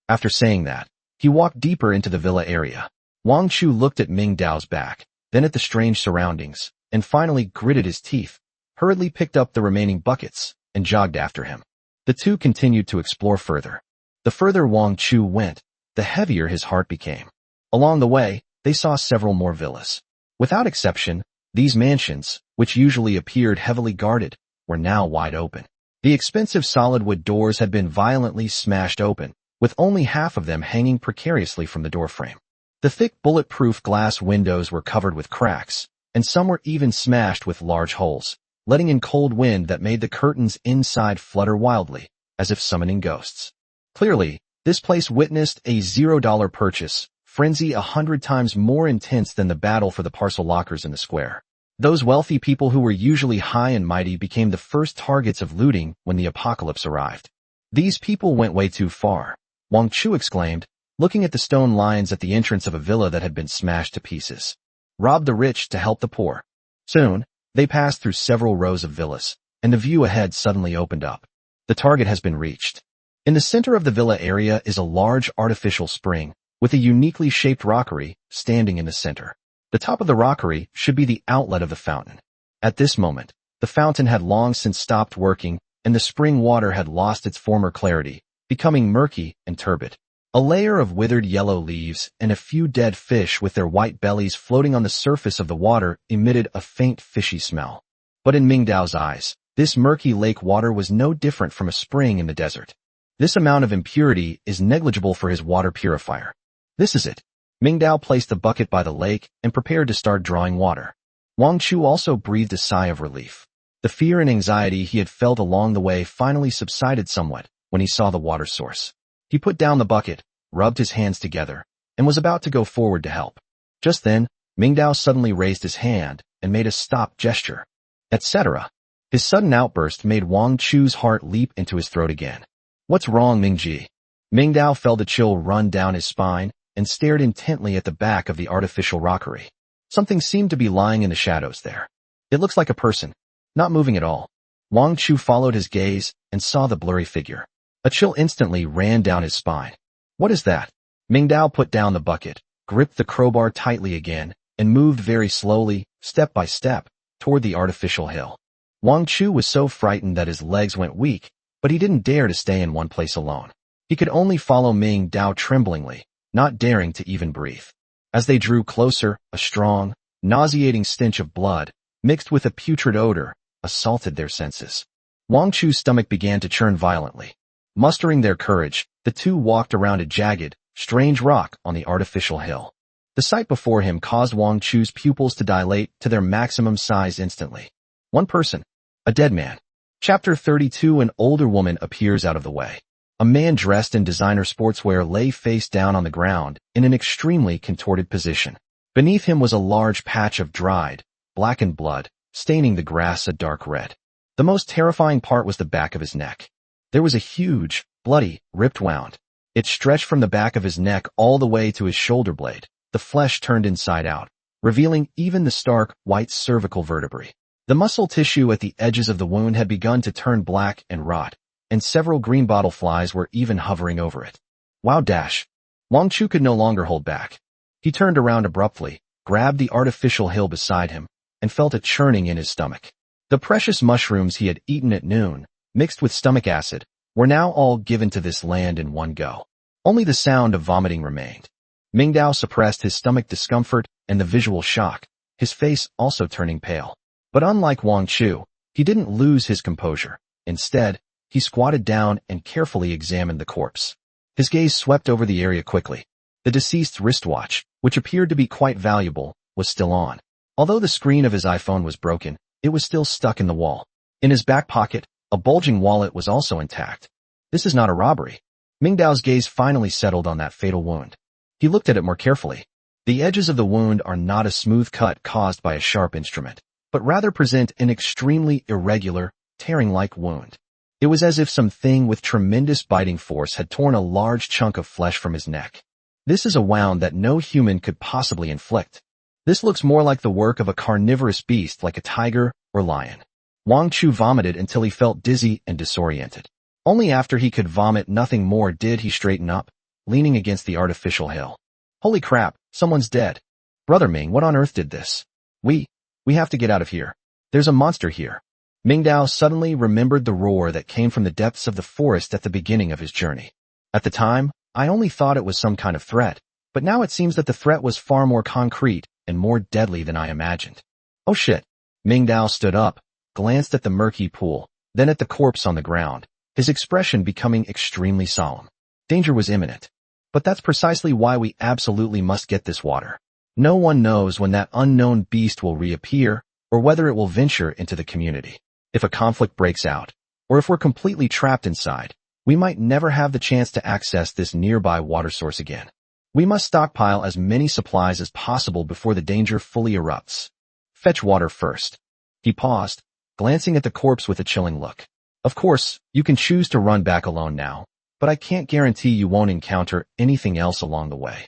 After saying that, he walked deeper into the villa area. Wang Chu looked at Ming Dao's back, then at the strange surroundings, and finally gritted his teeth, hurriedly picked up the remaining buckets, and jogged after him. The two continued to explore further. The further Wang Chu went, the heavier his heart became. Along the way, they saw several more villas. Without exception, these mansions, which usually appeared heavily guarded, were now wide open. The expensive solid wood doors had been violently smashed open, with only half of them hanging precariously from the doorframe. The thick bulletproof glass windows were covered with cracks, and some were even smashed with large holes, letting in cold wind that made the curtains inside flutter wildly, as if summoning ghosts. Clearly, this place witnessed a $0 purchase frenzy 100 times more intense than the battle for the parcel lockers in the square. Those wealthy people who were usually high and mighty became the first targets of looting when the apocalypse arrived. These people went way too far, Wang Chu exclaimed, looking at the stone lions at the entrance of a villa that had been smashed to pieces. Rob the rich to help the poor. Soon, they passed through several rows of villas, and the view ahead suddenly opened up. The target has been reached. In the center of the villa area is a large artificial spring, with a uniquely shaped rockery standing in the center. The top of the rockery should be the outlet of the fountain. At this moment, the fountain had long since stopped working, and the spring water had lost its former clarity, becoming murky and turbid. A layer of withered yellow leaves and a few dead fish with their white bellies floating on the surface of the water emitted a faint fishy smell. But in Mingdao's eyes, this murky lake water was no different from a spring in the desert. This amount of impurity is negligible for his water purifier. This is it. Mingdao placed the bucket by the lake and prepared to start drawing water. Wang Chu also breathed a sigh of relief. The fear and anxiety he had felt along the way finally subsided somewhat when he saw the water source. He put down the bucket, rubbed his hands together, and was about to go forward to help. Just then, Mingdao suddenly raised his hand and made a stop gesture, etc. His sudden outburst made Wang Chu's heart leap into his throat again. What's wrong, Mingji? Mingdao felt a chill run down his spine and stared intently at the back of the artificial rockery. Something seemed to be lying in the shadows there. It looks like a person, not moving at all. Wang Chu followed his gaze and saw the blurry figure. A chill instantly ran down his spine. What is that? Mingdao put down the bucket, gripped the crowbar tightly again, and moved very slowly, step by step, toward the artificial hill. Wang Chu was so frightened that his legs went weak, but he didn't dare to stay in one place alone. He could only follow Mingdao tremblingly, not daring to even breathe. As they drew closer, a strong, nauseating stench of blood, mixed with a putrid odor, assaulted their senses. Wang Chu's stomach began to churn violently. Mustering their courage, the two walked around a jagged, strange rock on the artificial hill. The sight before him caused Wang Chu's pupils to dilate to their maximum size instantly. One person. A dead man. Chapter 32. An older woman appears out of the way. A man dressed in designer sportswear lay face down on the ground in an extremely contorted position. Beneath him was a large patch of dried, blackened blood, staining the grass a dark red. The most terrifying part was the back of his neck. There was a huge, bloody, ripped wound. It stretched from the back of his neck all the way to his shoulder blade, the flesh turned inside out, revealing even the stark, white cervical vertebrae. The muscle tissue at the edges of the wound had begun to turn black and rot, and several green bottle flies were even hovering over it. Wow dash! Wang Chu could no longer hold back. He turned around abruptly, grabbed the artificial hill beside him, and felt a churning in his stomach. The precious mushrooms he had eaten at noon, mixed with stomach acid, were now all given to this land in one go. Only the sound of vomiting remained. Mingdao suppressed his stomach discomfort and the visual shock, his face also turning pale. But unlike Wang Chu, he didn't lose his composure. Instead, he squatted down and carefully examined the corpse. His gaze swept over the area quickly. The deceased's wristwatch, which appeared to be quite valuable, was still on. Although the screen of his iPhone was broken, it was still stuck in the wall. In his back pocket, a bulging wallet was also intact. This is not a robbery. Mingdao's gaze finally settled on that fatal wound. He looked at it more carefully. The edges of the wound are not a smooth cut caused by a sharp instrument, but rather present an extremely irregular, tearing-like wound. It was as if something with tremendous biting force had torn a large chunk of flesh from his neck. This is a wound that no human could possibly inflict. This looks more like the work of a carnivorous beast like a tiger or lion. Wang Chu vomited until he felt dizzy and disoriented. Only after he could vomit nothing more did he straighten up, leaning against the artificial hill. Holy crap, someone's dead. Brother Ming, what on earth did this? We have to get out of here. There's a monster here. Mingdao suddenly remembered the roar that came from the depths of the forest at the beginning of his journey. At the time, I only thought it was some kind of threat, but now it seems that the threat was far more concrete and more deadly than I imagined. Oh shit. Mingdao stood up, glanced at the murky pool, then at the corpse on the ground, his expression becoming extremely solemn. Danger was imminent. But that's precisely why we absolutely must get this water. No one knows when that unknown beast will reappear, or whether it will venture into the community. If a conflict breaks out, or if we're completely trapped inside, we might never have the chance to access this nearby water source again. We must stockpile as many supplies as possible before the danger fully erupts. Fetch water first. He paused, glancing at the corpse with a chilling look. Of course, you can choose to run back alone now, but I can't guarantee you won't encounter anything else along the way.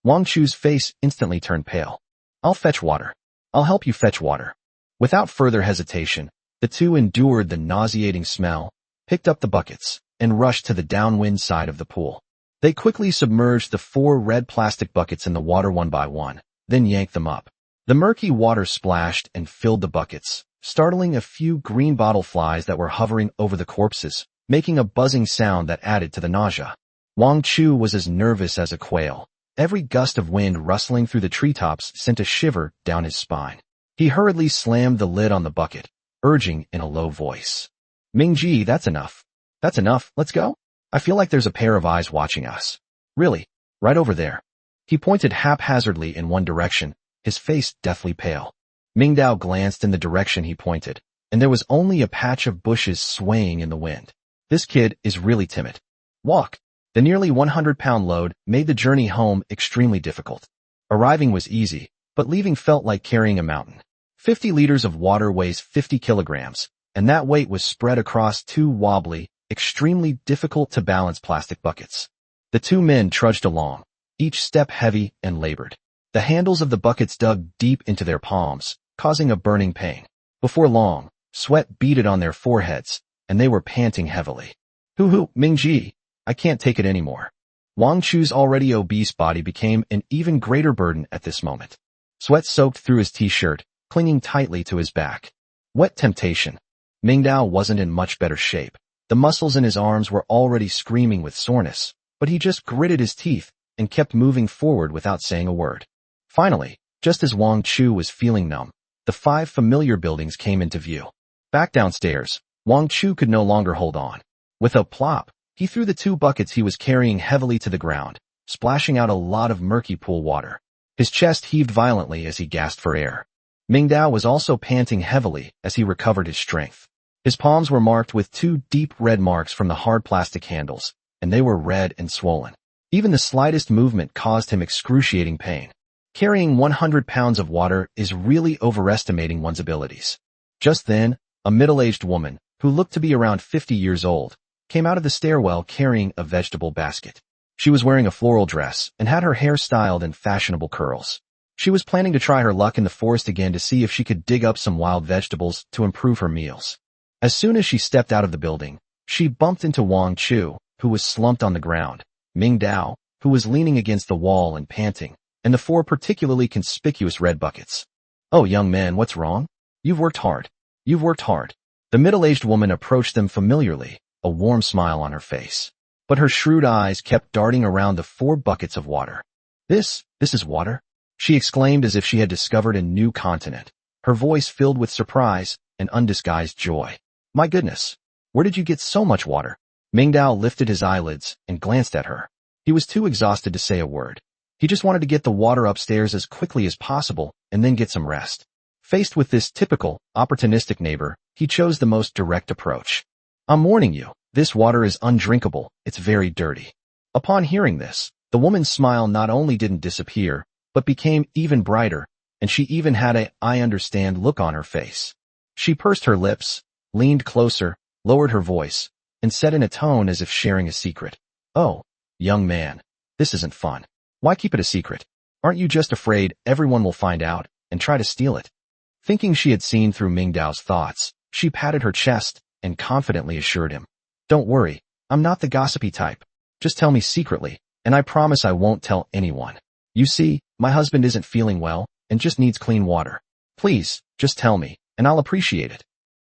Wang Chu's face instantly turned pale. I'll fetch water. I'll help you fetch water. Without further hesitation, the two endured the nauseating smell, picked up the buckets, and rushed to the downwind side of the pool. They quickly submerged the 4 red plastic buckets in the water one by one, then yanked them up. The murky water splashed and filled the buckets, startling a few green bottle flies that were hovering over the corpses, making a buzzing sound that added to the nausea. Wang Chu was as nervous as a quail. Every gust of wind rustling through the treetops sent a shiver down his spine. He hurriedly slammed the lid on the bucket, urging in a low voice. Mingji, that's enough. That's enough, let's go. I feel like there's a pair of eyes watching us. Really, right over there. He pointed haphazardly in one direction, his face deathly pale. Mingdao glanced in the direction he pointed, and there was only a patch of bushes swaying in the wind. This kid is really timid. Walk. The nearly 100-pound load made the journey home extremely difficult. Arriving was easy, but leaving felt like carrying a mountain. 50 liters of water weighs 50 kilograms, and that weight was spread across 2 wobbly, extremely difficult to balance plastic buckets. The 2 men trudged along, each step heavy and labored. The handles of the buckets dug deep into their palms, causing a burning pain. Before long, sweat beaded on their foreheads, and they were panting heavily. Hoo-hoo, Mingji, I can't take it anymore. Wang Chu's already obese body became an even greater burden at this moment. Sweat soaked through his t-shirt, clinging tightly to his back. Wet temptation. Mingdao wasn't in much better shape. The muscles in his arms were already screaming with soreness, but he just gritted his teeth and kept moving forward without saying a word. Finally, just as Wang Chu was feeling numb, the 5 familiar buildings came into view. Back downstairs, Wang Chu could no longer hold on. With a plop, he threw the 2 buckets he was carrying heavily to the ground, splashing out a lot of murky pool water. His chest heaved violently as he gasped for air. Mingdao was also panting heavily as he recovered his strength. His palms were marked with 2 deep red marks from the hard plastic handles, and they were red and swollen. Even the slightest movement caused him excruciating pain. Carrying 100 pounds of water is really overestimating one's abilities. Just then, a middle-aged woman, who looked to be around 50 years old, came out of the stairwell carrying a vegetable basket. She was wearing a floral dress and had her hair styled in fashionable curls. She was planning to try her luck in the forest again to see if she could dig up some wild vegetables to improve her meals. As soon as she stepped out of the building, she bumped into Wang Chu, who was slumped on the ground, Mingdao, who was leaning against the wall and panting, and the 4 particularly conspicuous red buckets. Oh, young man, what's wrong? You've worked hard. You've worked hard. The middle-aged woman approached them familiarly, a warm smile on her face. But her shrewd eyes kept darting around the 4 buckets of water. This is water? She exclaimed as if she had discovered a new continent, her voice filled with surprise and undisguised joy. My goodness, where did you get so much water? Mingdao lifted his eyelids and glanced at her. He was too exhausted to say a word. He just wanted to get the water upstairs as quickly as possible and then get some rest. Faced with this typical, opportunistic neighbor, he chose the most direct approach. I'm warning you, this water is undrinkable, it's very dirty. Upon hearing this, the woman's smile not only didn't disappear, but became even brighter, and she even had a "I understand" look on her face. She pursed her lips, leaned closer, lowered her voice, and said in a tone as if sharing a secret. Oh, young man, this isn't fun. Why keep it a secret? Aren't you just afraid everyone will find out and try to steal it? Thinking she had seen through Mingdao's thoughts, she patted her chest and confidently assured him. Don't worry, I'm not the gossipy type. Just tell me secretly, and I promise I won't tell anyone. You see, my husband isn't feeling well and just needs clean water. Please, just tell me, and I'll appreciate it.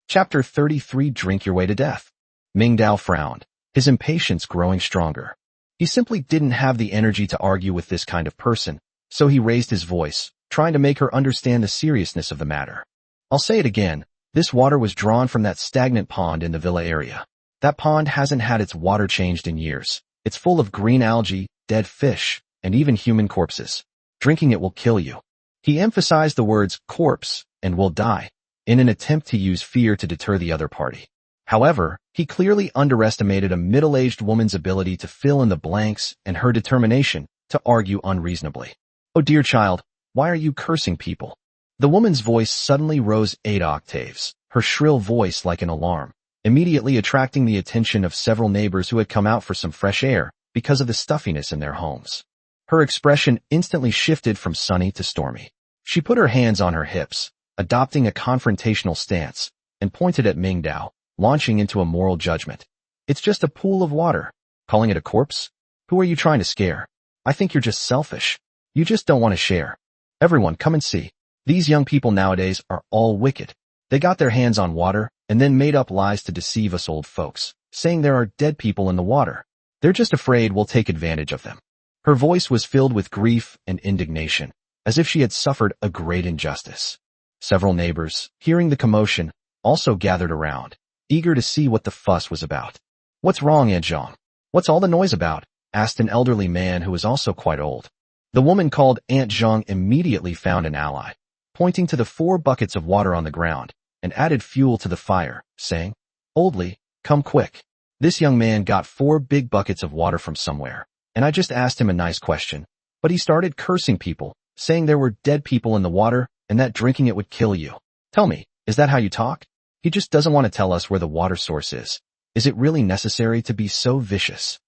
Chapter 33 Drink Your Way to Death. Mingdao frowned, his impatience growing stronger. He simply didn't have the energy to argue with this kind of person, so he raised his voice, trying to make her understand the seriousness of the matter. I'll say it again, this water was drawn from that stagnant pond in the villa area. That pond hasn't had its water changed in years. It's full of green algae, dead fish, and even human corpses. Drinking it will kill you. He emphasized the words corpse and will die, in an attempt to use fear to deter the other party. However, he clearly underestimated a middle-aged woman's ability to fill in the blanks and her determination to argue unreasonably. Oh dear child, why are you cursing people? The woman's voice suddenly rose 8 octaves, her shrill voice like an alarm. immediately attracting the attention of several neighbors who had come out for some fresh air because of the stuffiness in their homes. Her expression instantly shifted from sunny to stormy. She put her hands on her hips, adopting a confrontational stance, and pointed at Mingdao, launching into a moral judgment. It's just a pool of water. Calling it a corpse? Who are you trying to scare? I think you're just selfish. You just don't want to share. Everyone, come and see. These young people nowadays are all wicked. They got their hands on water and then made up lies to deceive us old folks, saying there are dead people in the water. They're just afraid we'll take advantage of them. Her voice was filled with grief and indignation, as if she had suffered a great injustice. Several neighbors, hearing the commotion, also gathered around, eager to see what the fuss was about. What's wrong, Aunt Zhang? What's all the noise about? Asked an elderly man who was also quite old. The woman called Aunt Zhang immediately found an ally, pointing to the 4 buckets of water on the ground, and added fuel to the fire, saying, "Oldly, come quick. This young man got 4 big buckets of water from somewhere, and I just asked him a nice question, but he started cursing people, saying there were dead people in the water and that drinking it would kill you. Tell me, is that how you talk? He just doesn't want to tell us where the water source is. Is it really necessary to be so vicious?"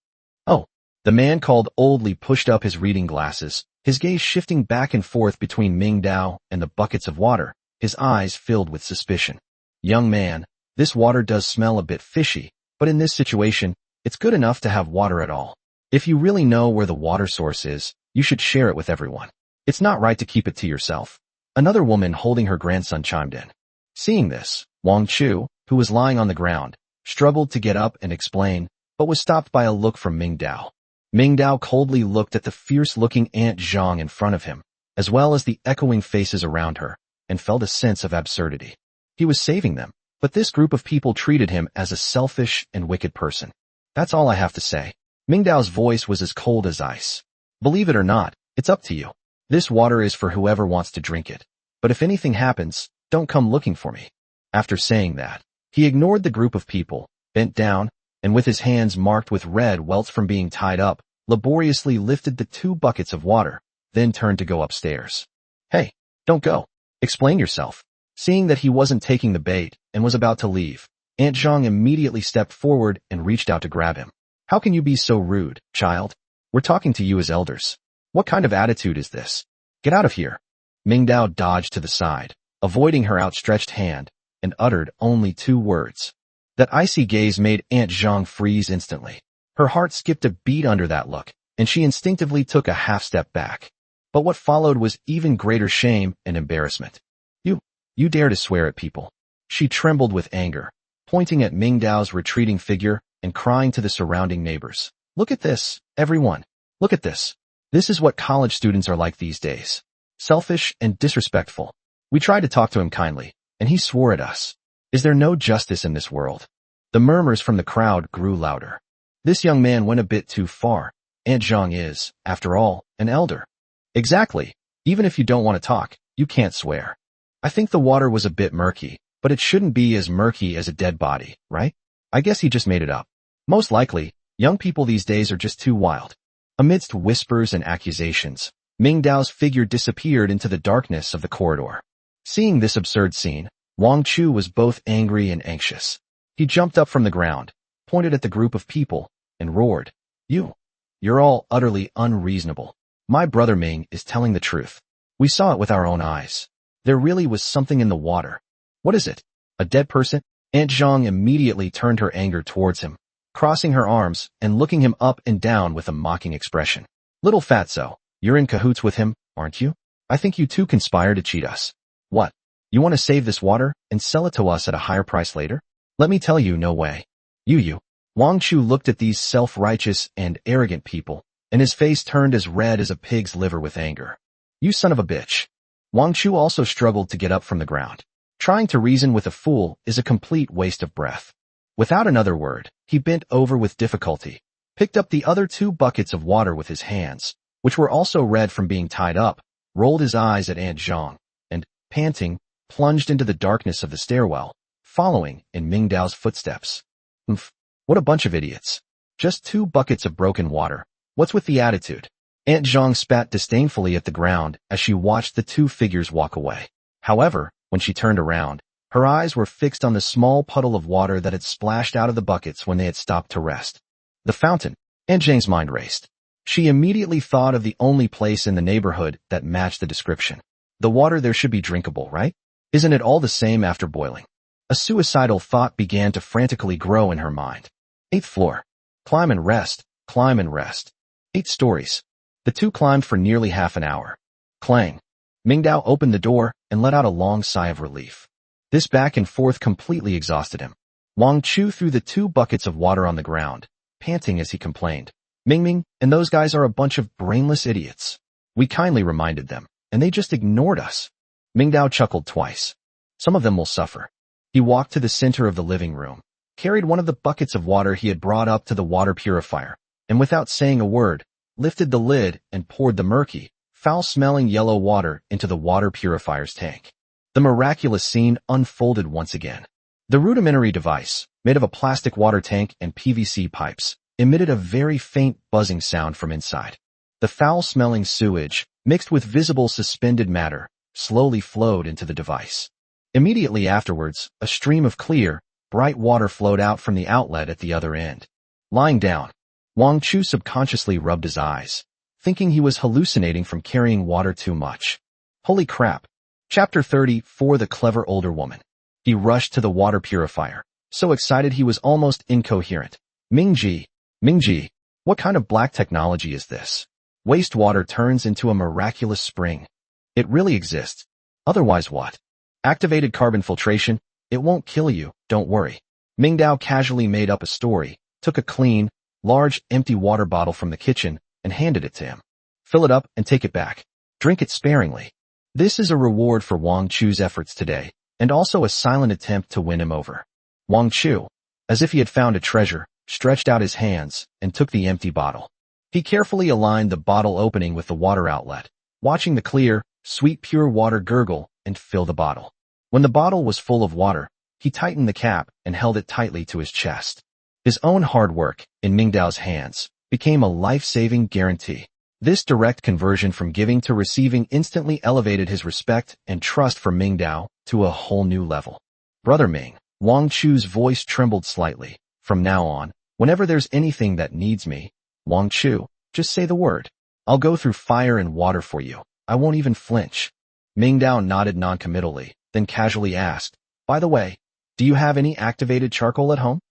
Oh. The man called Oldly pushed up his reading glasses, his gaze shifting back and forth between Mingdao and the buckets of water, his eyes filled with suspicion. "Young man, this water does smell a bit fishy, but in this situation, it's good enough to have water at all. If you really know where the water source is, you should share it with everyone. It's not right to keep it to yourself." Another woman holding her grandson chimed in. Seeing this, Wang Chu, who was lying on the ground, struggled to get up and explain, but was stopped by a look from Mingdao. Mingdao coldly looked at the fierce-looking Aunt Zhang in front of him, as well as the echoing faces around her, and felt a sense of absurdity. He was saving them, but this group of people treated him as a selfish and wicked person. That's all I have to say. Mingdao's voice was as cold as ice. Believe it or not, it's up to you. This water is for whoever wants to drink it. But if anything happens, don't come looking for me. After saying that, he ignored the group of people, bent down, and with his hands marked with red welts from being tied up, laboriously lifted the 2 buckets of water, then turned to go upstairs. Hey, don't go. Explain yourself. Seeing that he wasn't taking the bait and was about to leave, Aunt Zhang immediately stepped forward and reached out to grab him. How can you be so rude, child? We're talking to you as elders. What kind of attitude is this? Get out of here. Mingdao dodged to the side, avoiding her outstretched hand, and uttered only 2 words. That icy gaze made Aunt Zhang freeze instantly. Her heart skipped a beat under that look, and she instinctively took a half-step back. But what followed was even greater shame and embarrassment. You dare to swear at people. She trembled with anger, pointing at Mingdao's retreating figure and crying to the surrounding neighbors. Look at this, everyone. Look at this. This is what college students are like these days. Selfish and disrespectful. We tried to talk to him kindly, and he swore at us. Is there no justice in this world? The murmurs from the crowd grew louder. This young man went a bit too far. Aunt Zhang is, after all, an elder. Exactly. Even if you don't want to talk, you can't swear. I think the water was a bit murky, but it shouldn't be as murky as a dead body, right? I guess he just made it up. Most likely, young people these days are just too wild. Amidst whispers and accusations, Mingdao's figure disappeared into the darkness of the corridor. Seeing this absurd scene, Wang Chu was both angry and anxious. He jumped up from the ground, pointed at the group of people, and roared, You're all utterly unreasonable. My brother Ming is telling the truth. We saw it with our own eyes. There really was something in the water. What is it? A dead person? Aunt Zhang immediately turned her anger towards him, crossing her arms and looking him up and down with a mocking expression. Little fatso, you're in cahoots with him, aren't you? I think you two conspire to cheat us. What? You want to save this water and sell it to us at a higher price later? Let me tell you, no way. You. Wang Chu looked at these self-righteous and arrogant people, and his face turned as red as a pig's liver with anger. You son of a bitch. Wang Chu also struggled to get up from the ground. Trying to reason with a fool is a complete waste of breath. Without another word, he bent over with difficulty, picked up the other 2 buckets of water with his hands, which were also red from being tied up, rolled his eyes at Aunt Zhang, and, panting, plunged into the darkness of the stairwell, following in Mingdao's footsteps. What a bunch of idiots. Just 2 buckets of broken water. What's with the attitude? Aunt Zhang spat disdainfully at the ground as she watched the 2 figures walk away. However, when she turned around, Her eyes were fixed on the small puddle of water that had splashed out of the buckets when they had stopped to rest. The fountain. And Jane's mind raced. She immediately thought of the only place in the neighborhood that matched the description. The water there should be drinkable, right? Isn't it all the same after boiling? A suicidal thought began to frantically grow in her mind. 8th floor. Climb and rest, climb and rest. 8 stories. The two climbed for nearly half an hour. Clang. Mingdao opened the door and let out a long sigh of relief. This back and forth completely exhausted him. Wang Chu threw the 2 buckets of water on the ground, panting as he complained. Mingming and those guys are a bunch of brainless idiots. We kindly reminded them, and they just ignored us. Mingdao chuckled twice. Some of them will suffer. He walked to the center of the living room, carried one of the buckets of water he had brought up to the water purifier, and without saying a word, lifted the lid and poured the murky, foul-smelling yellow water into the water purifier's tank. The miraculous scene unfolded once again. The rudimentary device, made of a plastic water tank and PVC pipes, emitted a very faint buzzing sound from inside. The foul-smelling sewage, mixed with visible suspended matter, slowly flowed into the device. Immediately afterwards, a stream of clear, bright water flowed out from the outlet at the other end. Lying down, Wang Chu subconsciously rubbed his eyes, thinking he was hallucinating from carrying water too much. Holy crap! Chapter 34 The Clever Older Woman. He rushed to the water purifier, so excited he was almost incoherent. Mingji, what kind of black technology is this? Wastewater turns into a miraculous spring. It really exists. Otherwise what? Activated carbon filtration? It won't kill you, don't worry. Mingdao casually made up a story, took a clean, large, empty water bottle from the kitchen, and handed it to him. Fill it up and take it back. Drink it sparingly. This is a reward for Wang Chu's efforts today, and also a silent attempt to win him over. Wang Chu, as if he had found a treasure, stretched out his hands and took the empty bottle. He carefully aligned the bottle opening with the water outlet, watching the clear, sweet pure water gurgle and fill the bottle. When the bottle was full of water, he tightened the cap and held it tightly to his chest. His own hard work, in Mingdao's hands, became a life-saving guarantee. This direct conversion from giving to receiving instantly elevated his respect and trust for Mingdao to a whole new level. Brother Ming, Wang Chu's voice trembled slightly. From now on, whenever there's anything that needs me, Wang Chu, just say the word. I'll go through fire and water for you. I won't even flinch. Mingdao nodded noncommittally, then casually asked, by the way, do you have any activated charcoal at home?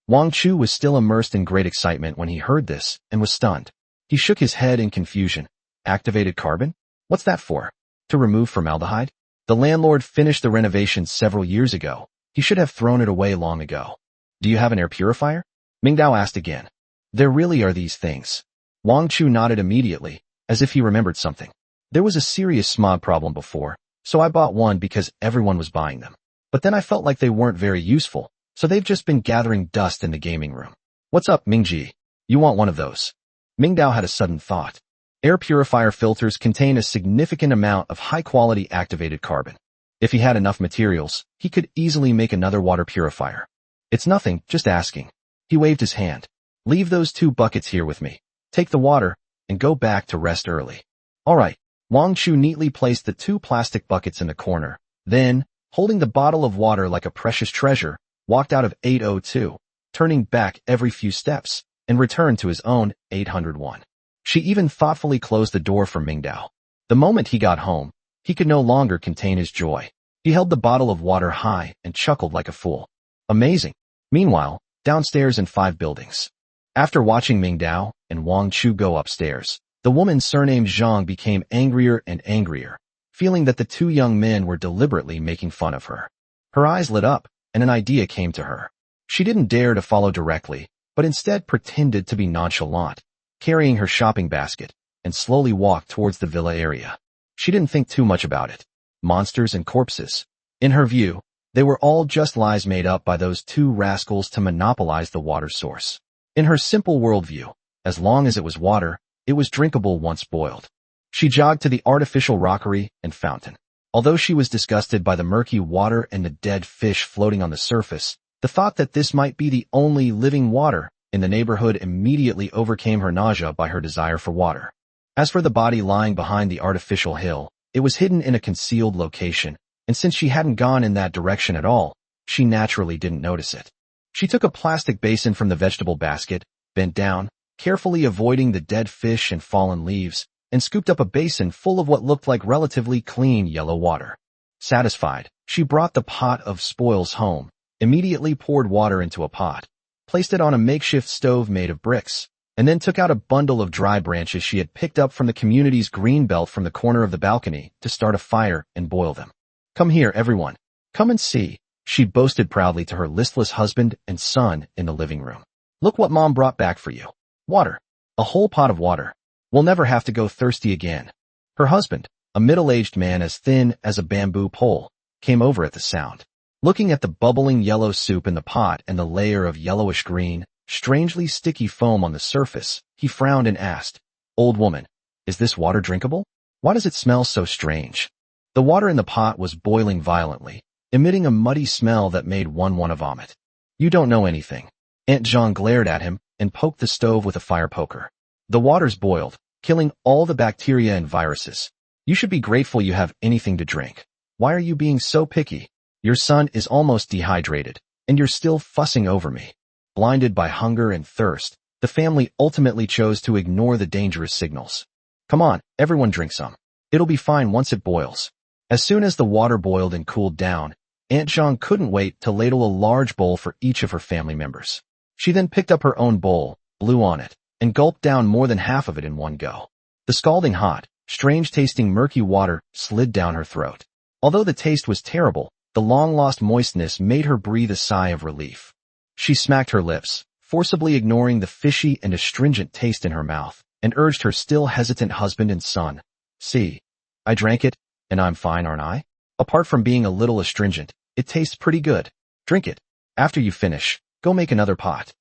Wang Chu was still immersed in great excitement when he heard this and was stunned. He shook his head in confusion. Activated carbon? What's that for? To remove formaldehyde? The landlord finished the renovation several years ago. He should have thrown it away long ago. Do you have an air purifier? Mingdao asked again. There really are these things. Wang Chu nodded immediately, as if he remembered something. There was a serious smog problem before, so I bought one because everyone was buying them. But then I felt like they weren't very useful, so they've just been gathering dust in the gaming room. What's up, Mingji? You want one of those? Mingdao had a sudden thought. Air purifier filters contain a significant amount of high-quality activated carbon. If he had enough materials, he could easily make another water purifier. It's nothing, just asking. He waved his hand. Leave those 2 buckets here with me. Take the water, and go back to rest early. All right. Wang Chu neatly placed the 2 plastic buckets in the corner, then, holding the bottle of water like a precious treasure, walked out of 802, turning back every few steps, and returned to his own 801. She even thoughtfully closed the door for Mingdao. The moment he got home, he could no longer contain his joy. He held the bottle of water high and chuckled like a fool. Amazing. Meanwhile, downstairs in 5 buildings. After watching Mingdao and Wang Chu go upstairs, the woman surnamed Zhang became angrier and angrier, feeling that the 2 young men were deliberately making fun of her. Her eyes lit up, and an idea came to her. She didn't dare to follow directly, but instead pretended to be nonchalant, carrying her shopping basket, and slowly walked towards the villa area. She didn't think too much about it. Monsters and corpses. In her view, they were all just lies made up by those 2 rascals to monopolize the water source. In her simple worldview, as long as it was water, it was drinkable once boiled. She jogged to the artificial rockery and fountain. Although she was disgusted by the murky water and the dead fish floating on the surface, the thought that this might be the only living water in the neighborhood immediately overcame her nausea by her desire for water. As for the body lying behind the artificial hill, it was hidden in a concealed location, and since she hadn't gone in that direction at all, she naturally didn't notice it. She took a plastic basin from the vegetable basket, bent down, carefully avoiding the dead fish and fallen leaves, and scooped up a basin full of what looked like relatively clean yellow water. Satisfied, she brought the pot of spoils home, immediately poured water into a pot, placed it on a makeshift stove made of bricks, and then took out a bundle of dry branches she had picked up from the community's green belt from the corner of the balcony to start a fire and boil them. "Come here, everyone. Come and see," she boasted proudly to her listless husband and son in the living room. "Look what Mom brought back for you. Water. A whole pot of water. We'll never have to go thirsty again." Her husband, a middle-aged man as thin as a bamboo pole, came over at the sound. Looking at the bubbling yellow soup in the pot and the layer of yellowish-green, strangely sticky foam on the surface, he frowned and asked, "Old woman, is this water drinkable? Why does it smell so strange?" The water in the pot was boiling violently, emitting a muddy smell that made one want to vomit. "You don't know anything." Aunt Jean glared at him and poked the stove with a fire poker. "The water's boiled, killing all the bacteria and viruses. You should be grateful you have anything to drink. Why are you being so picky? Your son is almost dehydrated, and you're still fussing over me." Blinded by hunger and thirst, the family ultimately chose to ignore the dangerous signals. "Come on, everyone drink some. It'll be fine once it boils." As soon as the water boiled and cooled down, Aunt Jean couldn't wait to ladle a large bowl for each of her family members. She then picked up her own bowl, blew on it, and gulped down more than half of it in one go. The scalding hot, strange-tasting murky water slid down her throat. Although the taste was terrible, the long-lost moistness made her breathe a sigh of relief. She smacked her lips, forcibly ignoring the fishy and astringent taste in her mouth, and urged her still hesitant husband and son, "See, I drank it, and I'm fine, aren't I? Apart from being a little astringent, it tastes pretty good. Drink it. After you finish, go make another pot."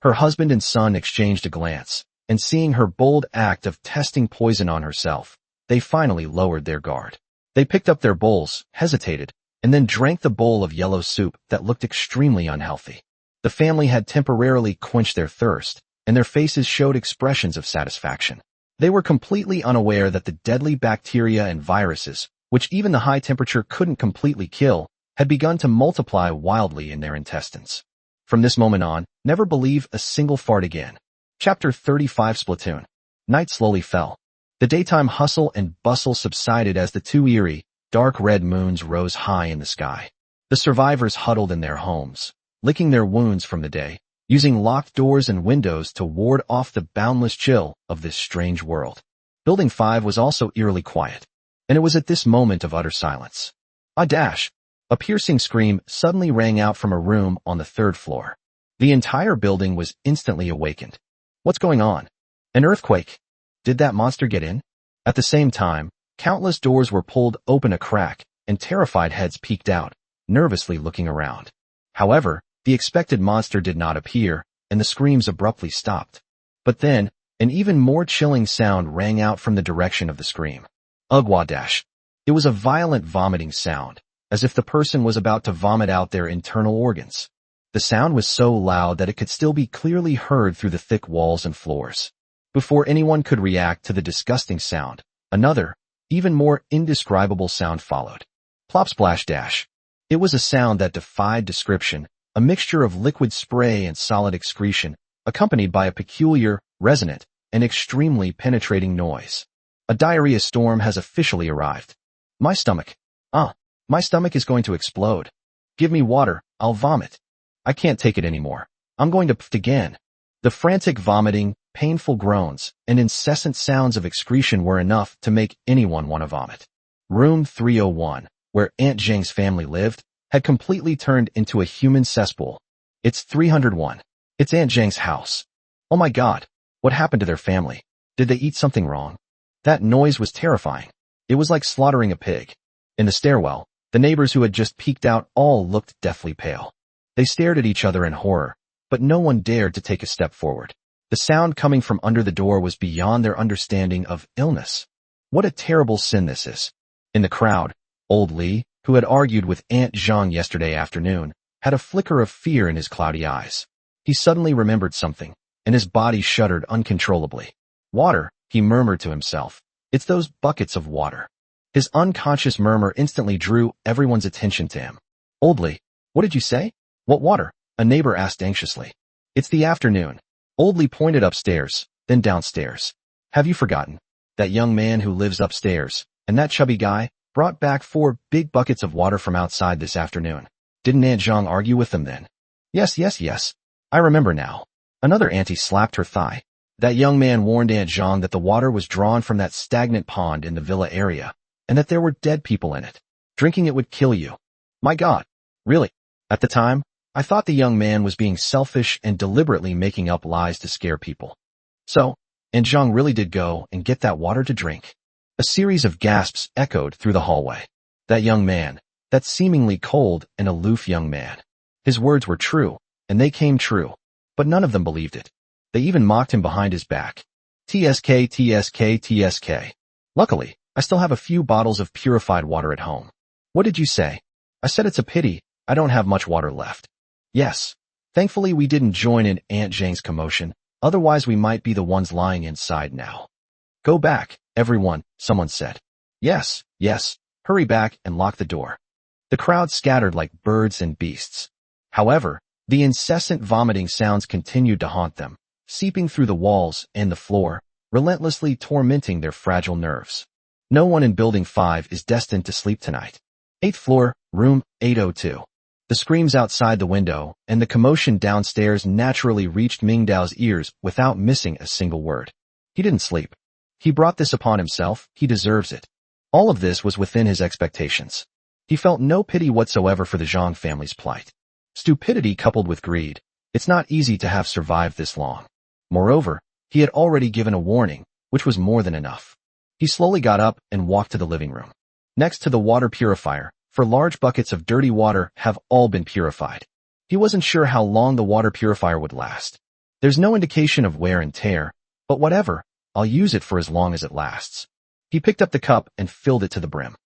Her husband and son exchanged a glance, and seeing her bold act of testing poison on herself, they finally lowered their guard. They picked up their bowls, hesitated, and then drank the bowl of yellow soup that looked extremely unhealthy. The family had temporarily quenched their thirst, and their faces showed expressions of satisfaction. They were completely unaware that the deadly bacteria and viruses, which even the high temperature couldn't completely kill, had begun to multiply wildly in their intestines. From this moment on, never believe a single fart again. Chapter 35 Splatoon. Night slowly fell. The daytime hustle and bustle subsided as the two eerie, dark red moons rose high in the sky. The survivors huddled in their homes, licking their wounds from the day, using locked doors and windows to ward off the boundless chill of this strange world. Building 5 was also eerily quiet, and it was at this moment of utter silence. A dash! A piercing scream suddenly rang out from a room on the 3rd floor. The entire building was instantly awakened. What's going on? An earthquake? Did that monster get in? At the same time, countless doors were pulled open a crack, and terrified heads peeked out, nervously looking around. However, the expected monster did not appear, and the screams abruptly stopped. But then, an even more chilling sound rang out from the direction of the scream. Ugwadash. It was a violent vomiting sound, as if the person was about to vomit out their internal organs. The sound was so loud that it could still be clearly heard through the thick walls and floors. Before anyone could react to the disgusting sound, another, even more indescribable sound followed. Plop splash dash. It was a sound that defied description, a mixture of liquid spray and solid excretion, accompanied by a peculiar, resonant, and extremely penetrating noise. A diarrhea storm has officially arrived. My stomach. My stomach is going to explode. Give me water, I'll vomit. I can't take it anymore. I'm going to pft again. The frantic vomiting, painful groans, and incessant sounds of excretion were enough to make anyone want to vomit. Room 301, where Aunt Jing's family lived, had completely turned into a human cesspool. It's 301. It's Aunt Jing's house. Oh my God, what happened to their family? Did they eat something wrong? That noise was terrifying. It was like slaughtering a pig. In the stairwell, the neighbors who had just peeked out all looked deathly pale. They stared at each other in horror, but no one dared to take a step forward. The sound coming from under the door was beyond their understanding of illness. What a terrible sin this is. In the crowd, old Li, who had argued with Aunt Zhang yesterday afternoon, had a flicker of fear in his cloudy eyes. He suddenly remembered something, and his body shuddered uncontrollably. Water, he murmured to himself. It's those buckets of water. His unconscious murmur instantly drew everyone's attention to him. Oldly, what did you say? What water? A neighbor asked anxiously. It's the afternoon. Oldly pointed upstairs, then downstairs. Have you forgotten? That young man who lives upstairs, and that chubby guy, brought back 4 big buckets of water from outside this afternoon. Didn't Aunt Zhang argue with them then? Yes. I remember now. Another auntie slapped her thigh. That young man warned Aunt Zhang that the water was drawn from that stagnant pond in the villa area, and that there were dead people in it. Drinking it would kill you. My God. Really? At the time, I thought the young man was being selfish and deliberately making up lies to scare people. So, Aunt Zhang really did go and get that water to drink. A series of gasps echoed through the hallway. That young man, that seemingly cold and aloof young man. His words were true, and they came true, but none of them believed it. They even mocked him behind his back. TSK. Luckily, I still have a few bottles of purified water at home. What did you say? I said it's a pity, I don't have much water left. Yes. Thankfully we didn't join in Aunt Zhang's commotion, otherwise we might be the ones lying inside now. Go back, everyone, someone said. Yes. Hurry back and lock the door. The crowd scattered like birds and beasts. However, the incessant vomiting sounds continued to haunt them, seeping through the walls and the floor, relentlessly tormenting their fragile nerves. No one in Building 5 is destined to sleep tonight. 8th floor, room 802. The screams outside the window and the commotion downstairs naturally reached Mingdao's ears without missing a single word. He didn't sleep. He brought this upon himself, he deserves it. All of this was within his expectations. He felt no pity whatsoever for the Zhang family's plight. Stupidity coupled with greed, it's not easy to have survived this long. Moreover, he had already given a warning, which was more than enough. He slowly got up and walked to the living room. Next to the water purifier, for large buckets of dirty water have all been purified. He wasn't sure how long the water purifier would last. There's no indication of wear and tear, but whatever, I'll use it for as long as it lasts. He picked up the cup and filled it to the brim.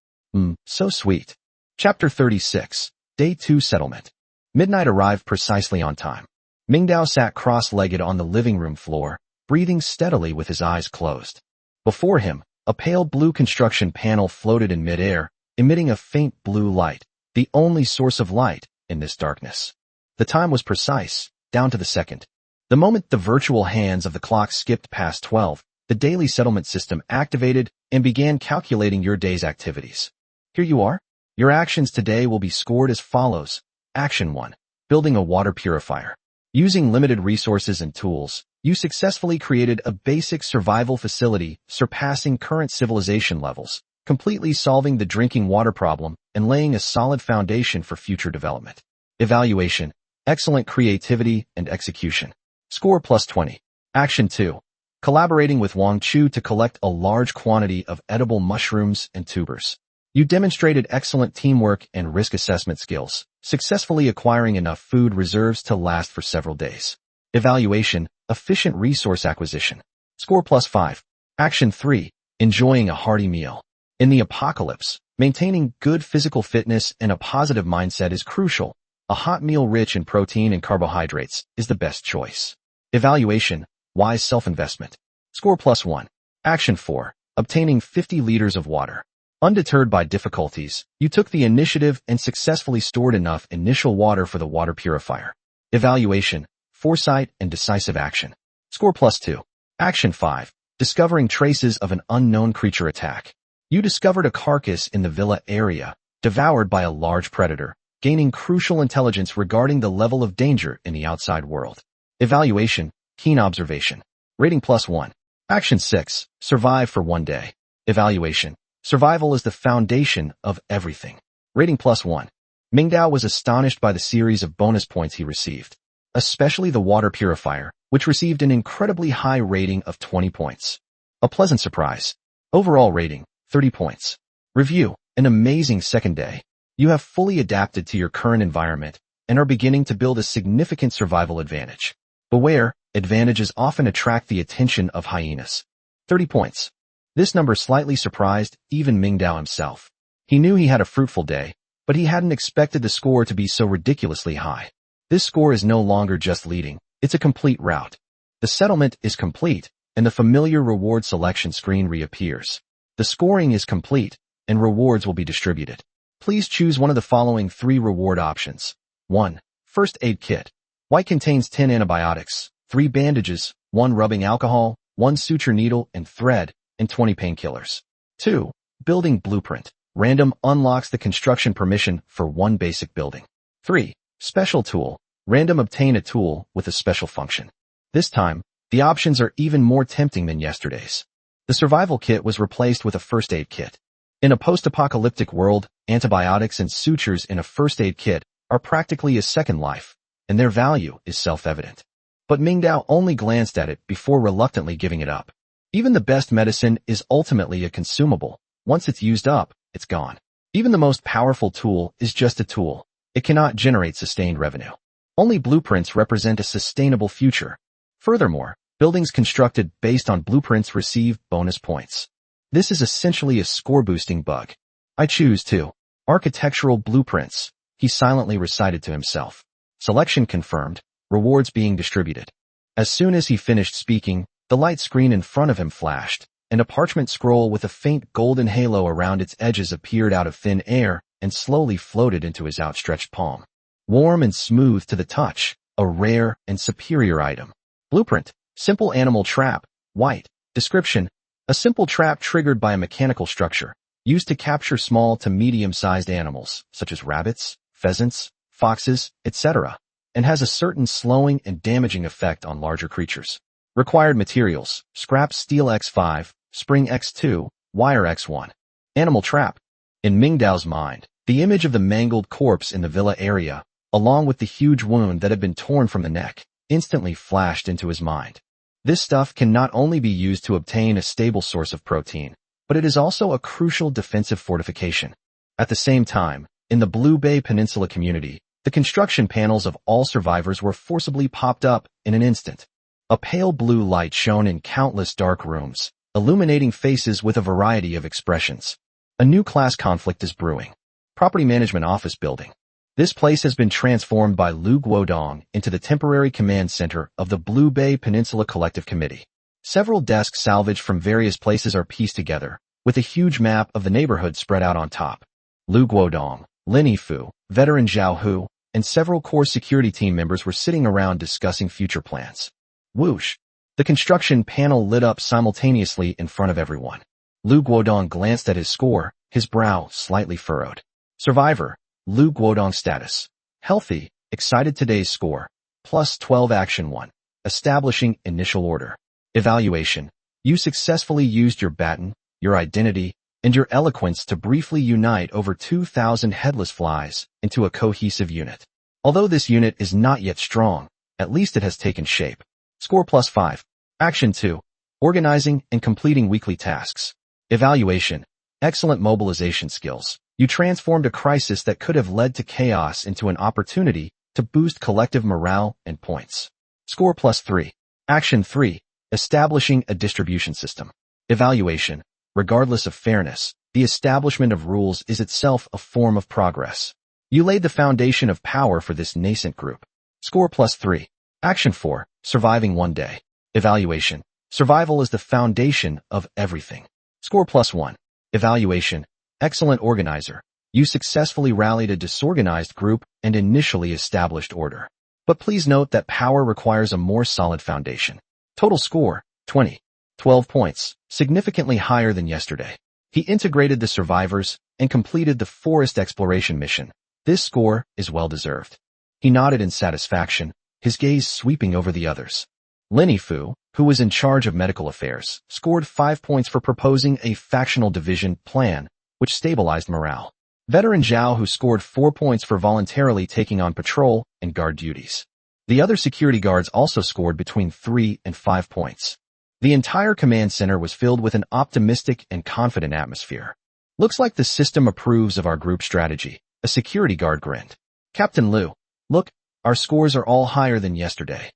So sweet. Chapter 36, Day 2 Settlement. Midnight arrived precisely on time. Mingdao sat cross-legged on the living room floor, breathing steadily with his eyes closed. Before him, a pale blue construction panel floated in midair, emitting a faint blue light, the only source of light in this darkness. The time was precise, down to the second. The moment the virtual hands of the clock skipped past 12, the daily settlement system activated and began calculating your day's activities. Here you are. Your actions today will be scored as follows. Action 1. Building a water purifier. Using limited resources and tools, you successfully created a basic survival facility surpassing current civilization levels, completely solving the drinking water problem and laying a solid foundation for future development. Evaluation. Excellent creativity and execution. Score +20. Action 2. Collaborating with Wang Chu to collect a large quantity of edible mushrooms and tubers. You demonstrated excellent teamwork and risk assessment skills, successfully acquiring enough food reserves to last for several days. Evaluation. Efficient resource acquisition. Score +5. Action 3. Enjoying a hearty meal. In the apocalypse, maintaining good physical fitness and a positive mindset is crucial. A hot meal rich in protein and carbohydrates is the best choice. Evaluation. Wise self-investment. Score +1. Action 4. Obtaining 50 liters of water. Undeterred by difficulties, you took the initiative and successfully stored enough initial water for the water purifier. Evaluation. Foresight and decisive action. Score +2. Action 5. Discovering traces of an unknown creature attack. You discovered a carcass in the villa area, devoured by a large predator, gaining crucial intelligence regarding the level of danger in the outside world. Evaluation. Keen observation. Rating +1. Action 6. Survive for 1 day. Evaluation. Survival is the foundation of everything. Rating +1. Mingdao was astonished by the series of bonus points he received, especially the water purifier, which received an incredibly high rating of 20 points. A pleasant surprise. Overall rating, 30 points. Review. An amazing second day. You have fully adapted to your current environment and are beginning to build a significant survival advantage. Beware, advantages often attract the attention of hyenas. 30 points. This number slightly surprised even Mingdao himself. He knew he had a fruitful day, but he hadn't expected the score to be so ridiculously high. This score is no longer just leading, it's a complete route. The settlement is complete, and the familiar reward selection screen reappears. The scoring is complete, and rewards will be distributed. Please choose one of the following 3 reward options. 1. First aid kit. White contains 10 antibiotics, 3 bandages, 1 rubbing alcohol, 1 suture needle and thread, and 20 painkillers. 2. Building blueprint. Random unlocks the construction permission for 1 basic building. 3. Special tool. Random obtain a tool with a special function. This time, the options are even more tempting than yesterday's. The survival kit was replaced with a first aid kit. In a post-apocalyptic world, antibiotics and sutures in a first aid kit are practically a second life, and their value is self-evident. But Mingdao only glanced at it before reluctantly giving it up. Even the best medicine is ultimately a consumable. Once it's used up, it's gone. Even the most powerful tool is just a tool. It cannot generate sustained revenue. Only blueprints represent a sustainable future. Furthermore, buildings constructed based on blueprints receive bonus points. This is essentially a score-boosting bug. I choose 2. Architectural blueprints, he silently recited to himself. Selection confirmed, rewards being distributed. As soon as he finished speaking, the light screen in front of him flashed, and a parchment scroll with a faint golden halo around its edges appeared out of thin air and slowly floated into his outstretched palm. Warm and smooth to the touch, a rare and superior item. Blueprint, simple animal trap, white. Description, a simple trap triggered by a mechanical structure, used to capture small to medium-sized animals, such as rabbits, pheasants, foxes, etc., and has a certain slowing and damaging effect on larger creatures. Required materials, scrap steel X5, spring X2, wire X1. Animal trap. In Mingdao's mind, the image of the mangled corpse in the villa area, along with the huge wound that had been torn from the neck, instantly flashed into his mind. This stuff can not only be used to obtain a stable source of protein, but it is also a crucial defensive fortification. At the same time, in the Blue Bay Peninsula community, the construction panels of all survivors were forcibly popped up in an instant. A pale blue light shone in countless dark rooms, illuminating faces with a variety of expressions. A new class conflict is brewing. Property Management Office Building. This place has been transformed by Lu Guodong into the temporary command center of the Blue Bay Peninsula Collective Committee. Several desks salvaged from various places are pieced together, with a huge map of the neighborhood spread out on top. Lu Guodong, Lin Yifu, veteran Zhao Hu, and several core security team members were sitting around discussing future plans. Whoosh! The construction panel lit up simultaneously in front of everyone. Lu Guodong glanced at his score, his brow slightly furrowed. Survivor, Lu Guodong status. Healthy, excited today's score. Plus 12 action 1. Establishing initial order. Evaluation. You successfully used your baton, your identity, and your eloquence to briefly unite over 2,000 headless flies into a cohesive unit. Although this unit is not yet strong, at least it has taken shape. Score plus 5. Action 2. Organizing and completing weekly tasks. Evaluation. Excellent mobilization skills. You transformed a crisis that could have led to chaos into an opportunity to boost collective morale and points. Score plus 3. Action 3. Establishing a distribution system. Evaluation. Regardless of fairness, the establishment of rules is itself a form of progress. You laid the foundation of power for this nascent group. Score plus 3. Action 4. Surviving one day. Evaluation. Survival is the foundation of everything. Score plus 1. Evaluation. Excellent organizer. You successfully rallied a disorganized group and initially established order. But please note that power requires a more solid foundation. Total score, 20. 12 points, significantly higher than yesterday. He integrated the survivors and completed the forest exploration mission. This score is well-deserved. He nodded in satisfaction, his gaze sweeping over the others. Lin Yifu, who was in charge of medical affairs, scored 5 points for proposing a factional division plan, which stabilized morale. Veteran Zhao, who scored 4 points for voluntarily taking on patrol and guard duties. The other security guards also scored between 3 and 5 points. The entire command center was filled with an optimistic and confident atmosphere. Looks like the system approves of our group strategy. A security guard grinned. Captain Lu, look, our scores are all higher than yesterday.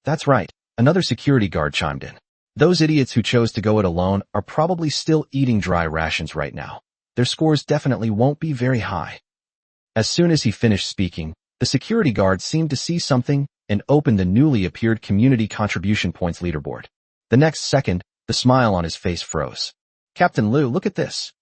That's right, another security guard chimed in. Those idiots who chose to go it alone are probably still eating dry rations right now. Their scores definitely won't be very high. As soon as he finished speaking, the security guard seemed to see something and opened the newly appeared community contribution points leaderboard. The next second, the smile on his face froze. Captain Lu, look at this.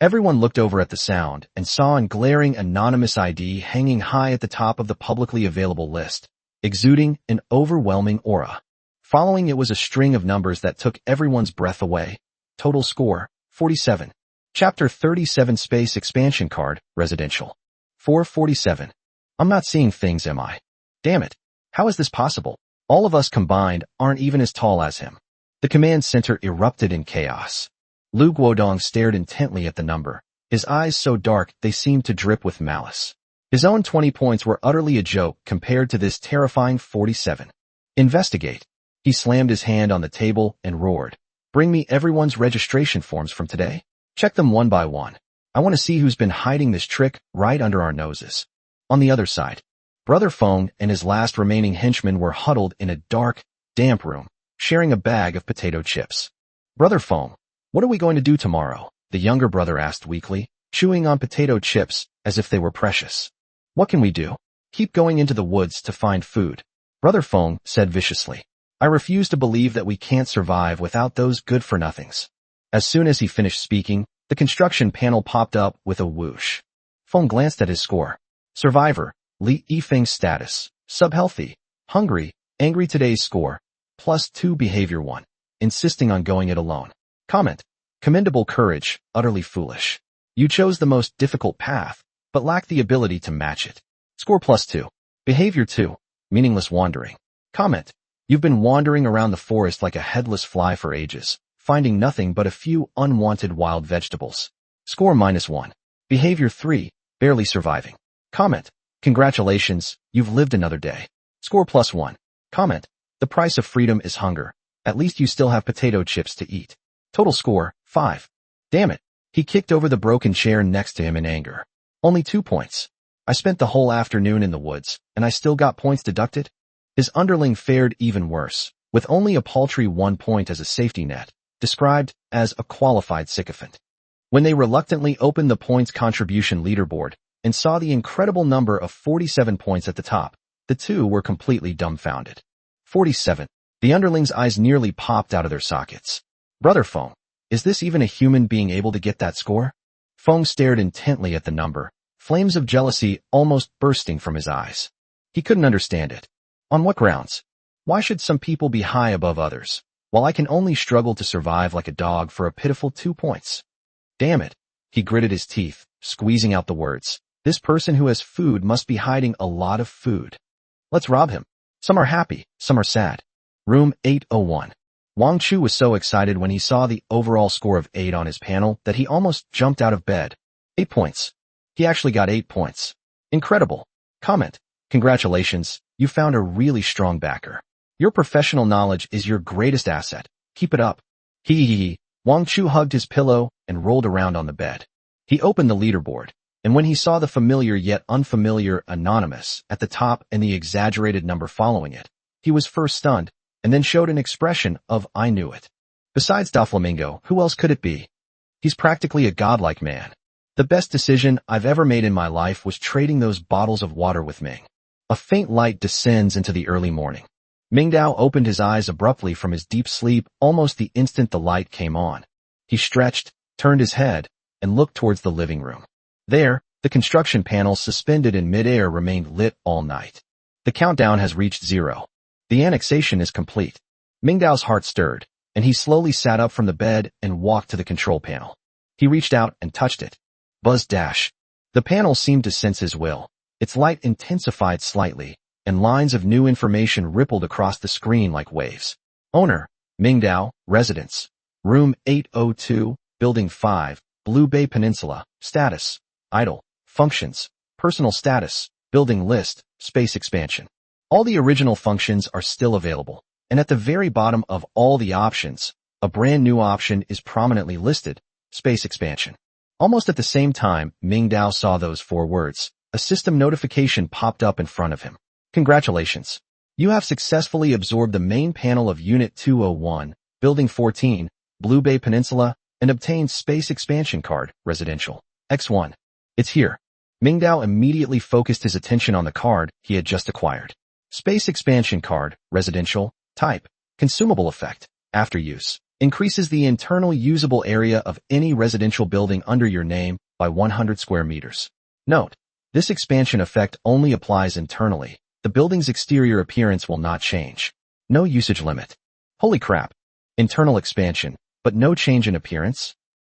Everyone looked over at the sound and saw an glaring anonymous ID hanging high at the top of the publicly available list, exuding an overwhelming aura. Following it was a string of numbers that took everyone's breath away. Total score, 47. Chapter 37 Space Expansion Card, Residential. 447. I'm not seeing things, am I? Damn it. How is this possible? All of us combined aren't even as tall as him. The command center erupted in chaos. Lu Guodong stared intently at the number, his eyes so dark they seemed to drip with malice. His own 20 points were utterly a joke compared to this terrifying 47. Investigate. He slammed his hand on the table and roared. Bring me everyone's registration forms from today. Check them one by one. I want to see who's been hiding this trick right under our noses. On the other side, Brother Feng and his last remaining henchman were huddled in a dark, damp room, sharing a bag of potato chips. Brother Feng, what are we going to do tomorrow? The younger brother asked weakly, chewing on potato chips as if they were precious. What can we do? Keep going into the woods to find food. Brother Feng said viciously. I refuse to believe that we can't survive without those good-for-nothings. As soon as he finished speaking, the construction panel popped up with a whoosh. Feng glanced at his score. Survivor, Li Yifeng's status, sub-healthy, hungry, angry. Today's score, +2 behavior 1, insisting on going it alone. Comment, commendable courage, utterly foolish. You chose the most difficult path, but lacked the ability to match it. Score +2. Behavior 2, meaningless wandering. Comment, you've been wandering around the forest like a headless fly for ages, finding nothing but a few unwanted wild vegetables. Score -1. Behavior 3, barely surviving. Comment, congratulations, you've lived another day. Score +1. Comment, the price of freedom is hunger. At least you still have potato chips to eat. Total score, 5. Damn it. He kicked over the broken chair next to him in anger. Only 2 points. I spent the whole afternoon in the woods, and I still got points deducted? His underling fared even worse, with only a paltry 1 point as a safety net, described as a qualified sycophant. When they reluctantly opened the points contribution leaderboard and saw the incredible number of 47 points at the top, the two were completely dumbfounded. 47. The underlings' eyes nearly popped out of their sockets. Brother Feng, is this even a human being able to get that score? Feng stared intently at the number, flames of jealousy almost bursting from his eyes. He couldn't understand it. On what grounds? Why should some people be high above others, while I can only struggle to survive like a dog for a pitiful 2 points? Damn it. He gritted his teeth, squeezing out the words. This person who has food must be hiding a lot of food. Let's rob him. Some are happy, some are sad. Room 801. Wang Chu was so excited when he saw the overall score of 8 on his panel that he almost jumped out of bed. 8 points. He actually got 8 points. Incredible. Comment. Congratulations, you found a really strong backer. Your professional knowledge is your greatest asset. Keep it up. Hee. Wang Chu hugged his pillow and rolled around on the bed. He opened the leaderboard, and when he saw the familiar yet unfamiliar anonymous at the top and the exaggerated number following it, he was first stunned, and then showed an expression of I knew it. Besides Doflamingo, who else could it be? He's practically a godlike man. The best decision I've ever made in my life was trading those bottles of water with Ming. A faint light descends into the early morning. Mingdao opened his eyes abruptly from his deep sleep almost the instant the light came on. He stretched, turned his head, and looked towards the living room. There, the construction panels suspended in midair remained lit all night. The countdown has reached 0. The annexation is complete. Mingdao's heart stirred, and he slowly sat up from the bed and walked to the control panel. He reached out and touched it. Buzz dash. The panel seemed to sense his will. Its light intensified slightly, and lines of new information rippled across the screen like waves. Owner, Mingdao, residence. Room 802, Building 5, Blue Bay Peninsula. Status, idle. Functions, personal status, building list, space expansion. All the original functions are still available, and at the very bottom of all the options, a brand new option is prominently listed, space expansion. Almost at the same time Mingdao saw those 4 words, a system notification popped up in front of him. Congratulations. You have successfully absorbed the main panel of Unit 201, Building 14, Blue Bay Peninsula, and obtained Space Expansion Card, Residential. X1. It's here. Mingdao immediately focused his attention on the card he had just acquired. Space Expansion Card, Residential, Type, Consumable Effect, After Use. Increases the internal usable area of any residential building under your name by 100 square meters. Note, this expansion effect only applies internally. The building's exterior appearance will not change. No usage limit. Holy crap. Internal expansion, but no change in appearance?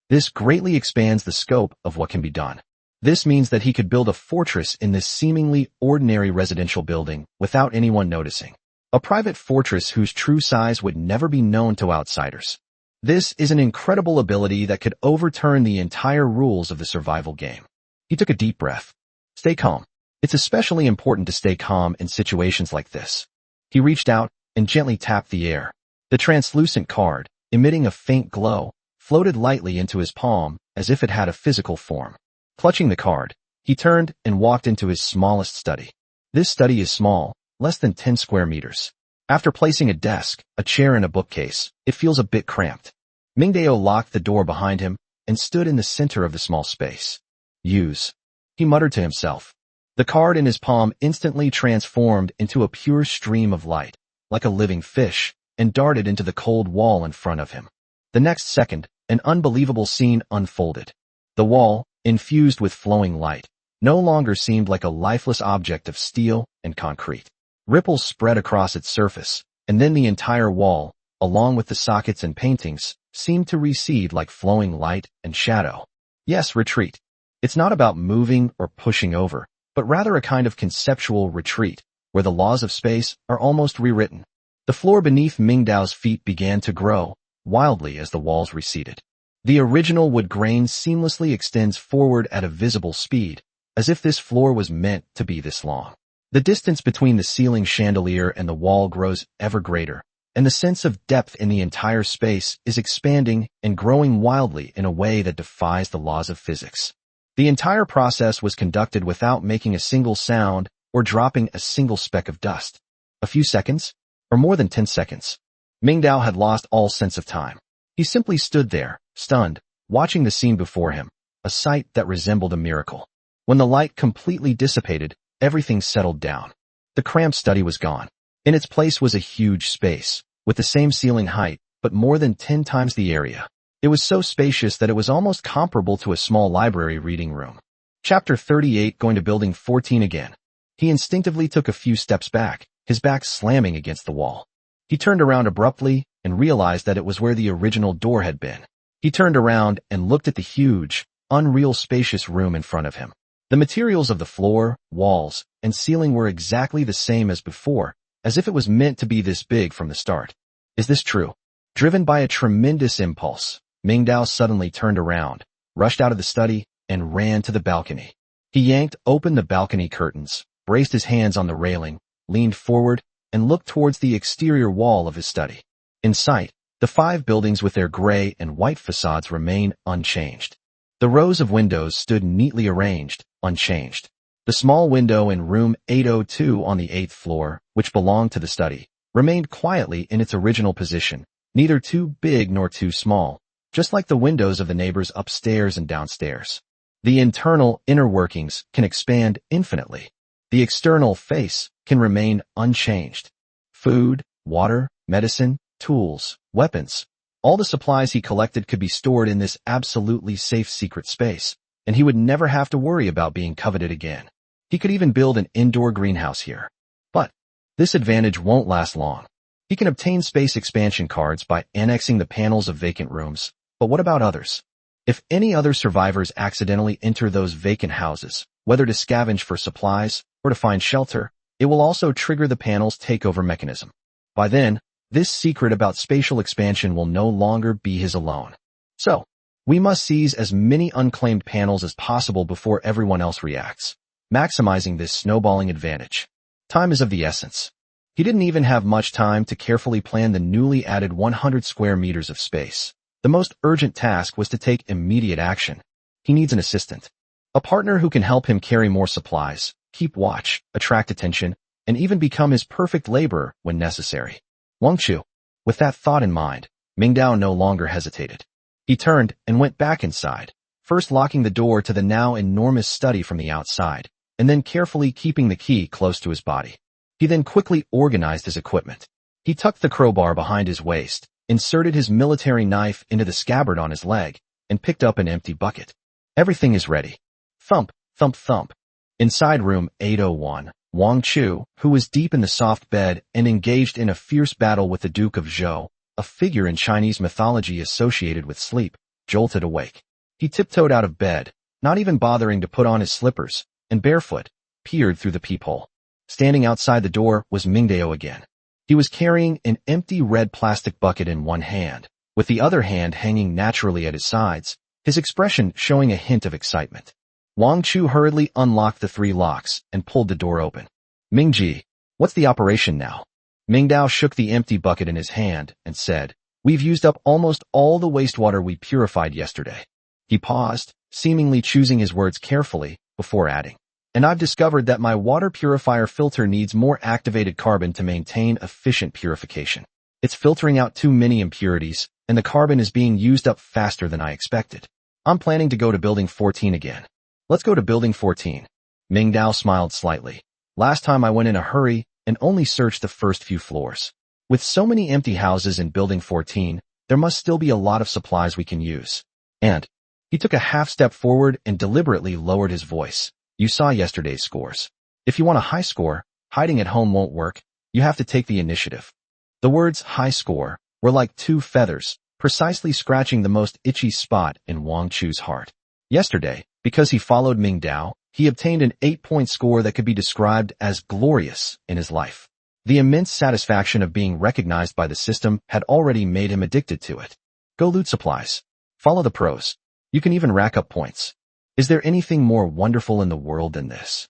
This greatly expands the scope of what can be done. This means that he could build a fortress in this seemingly ordinary residential building without anyone noticing. A private fortress whose true size would never be known to outsiders. This is an incredible ability that could overturn the entire rules of the survival game. He took a deep breath. Stay calm. It's especially important to stay calm in situations like this. He reached out and gently tapped the air. The translucent card, emitting a faint glow, floated lightly into his palm as if it had a physical form. Clutching the card, he turned and walked into his smallest study. This study is small, less than 10 square meters. After placing a desk, a chair and a bookcase, it feels a bit cramped. Mingdao locked the door behind him and stood in the center of the small space. Use. He muttered to himself. The card in his palm instantly transformed into a pure stream of light, like a living fish, and darted into the cold wall in front of him. The next second, an unbelievable scene unfolded. The wall, infused with flowing light, no longer seemed like a lifeless object of steel and concrete. Ripples spread across its surface, and then the entire wall, along with the sockets and paintings, seemed to recede like flowing light and shadow. Yes, retreat. It's not about moving or pushing over, but rather a kind of conceptual retreat, where the laws of space are almost rewritten. The floor beneath Mingdao's feet began to grow, wildly as the walls receded. The original wood grain seamlessly extends forward at a visible speed, as if this floor was meant to be this long. The distance between the ceiling chandelier and the wall grows ever greater, and the sense of depth in the entire space is expanding and growing wildly in a way that defies the laws of physics. The entire process was conducted without making a single sound or dropping a single speck of dust. A few seconds, or more than 10 seconds. Mingdao had lost all sense of time. He simply stood there, stunned, watching the scene before him, a sight that resembled a miracle. When the light completely dissipated, everything settled down. The cramped study was gone. In its place was a huge space, with the same ceiling height, but more than 10 times the area. It was so spacious that it was almost comparable to a small library reading room. Chapter 38. Going to Building 14 again. He instinctively took a few steps back, his back slamming against the wall. He turned around abruptly and realized that it was where the original door had been. He turned around and looked at the huge, unreal spacious room in front of him. The materials of the floor, walls, and ceiling were exactly the same as before, as if it was meant to be this big from the start. Is this true? Driven by a tremendous impulse, Mingdao suddenly turned around, rushed out of the study, and ran to the balcony. He yanked open the balcony curtains, braced his hands on the railing, leaned forward, and looked towards the exterior wall of his study. In sight, the 5 buildings with their gray and white facades remained unchanged. The rows of windows stood neatly arranged, unchanged. The small window in room 802 on the 8th floor, which belonged to the study, remained quietly in its original position, neither too big nor too small, just like the windows of the neighbors upstairs and downstairs. The internal inner workings can expand infinitely. The external face can remain unchanged. Food, water, medicine, tools, weapons, all the supplies he collected could be stored in this absolutely safe secret space, and he would never have to worry about being coveted again. He could even build an indoor greenhouse here. But this advantage won't last long. He can obtain space expansion cards by annexing the panels of vacant rooms. But what about others? If any other survivors accidentally enter those vacant houses, whether to scavenge for supplies or to find shelter, it will also trigger the panel's takeover mechanism. By then, this secret about spatial expansion will no longer be his alone. So, we must seize as many unclaimed panels as possible before everyone else reacts, maximizing this snowballing advantage. Time is of the essence. He didn't even have much time to carefully plan the newly added 100 square meters of space. The most urgent task was to take immediate action. He needs an assistant. A partner who can help him carry more supplies, keep watch, attract attention, and even become his perfect laborer when necessary. Wang Chu. With that thought in mind, Mingdao no longer hesitated. He turned and went back inside, first locking the door to the now enormous study from the outside, and then carefully keeping the key close to his body. He then quickly organized his equipment. He tucked the crowbar behind his waist, inserted his military knife into the scabbard on his leg, and picked up an empty bucket. Everything is ready. Thump, thump, thump. Inside room 801, Wang Chu, who was deep in the soft bed and engaged in a fierce battle with the Duke of Zhou, a figure in Chinese mythology associated with sleep, jolted awake. He tiptoed out of bed, not even bothering to put on his slippers, and barefoot, peered through the peephole. Standing outside the door was Mingdao again. He was carrying an empty red plastic bucket in one hand, with the other hand hanging naturally at his sides, his expression showing a hint of excitement. Wang Chu hurriedly unlocked the 3 locks and pulled the door open. Mingji, what's the operation now? Mingdao shook the empty bucket in his hand and said, we've used up almost all the wastewater we purified yesterday. He paused, seemingly choosing his words carefully, before adding, and I've discovered that my water purifier filter needs more activated carbon to maintain efficient purification. It's filtering out too many impurities, and the carbon is being used up faster than I expected. I'm planning to go to Building 14 again. Let's go to Building 14. Mingdao smiled slightly. Last time I went in a hurry and only searched the first few floors. With so many empty houses in Building 14, there must still be a lot of supplies we can use. And he took a half step forward and deliberately lowered his voice. You saw yesterday's scores. If you want a high score, hiding at home won't work. You have to take the initiative. The words high score were like 2 feathers, precisely scratching the most itchy spot in Wang Chu's heart. Yesterday, because he followed Mingdao, he obtained an 8-point score that could be described as glorious in his life. The immense satisfaction of being recognized by the system had already made him addicted to it. Go loot supplies. Follow the pros. You can even rack up points. Is there anything more wonderful in the world than this?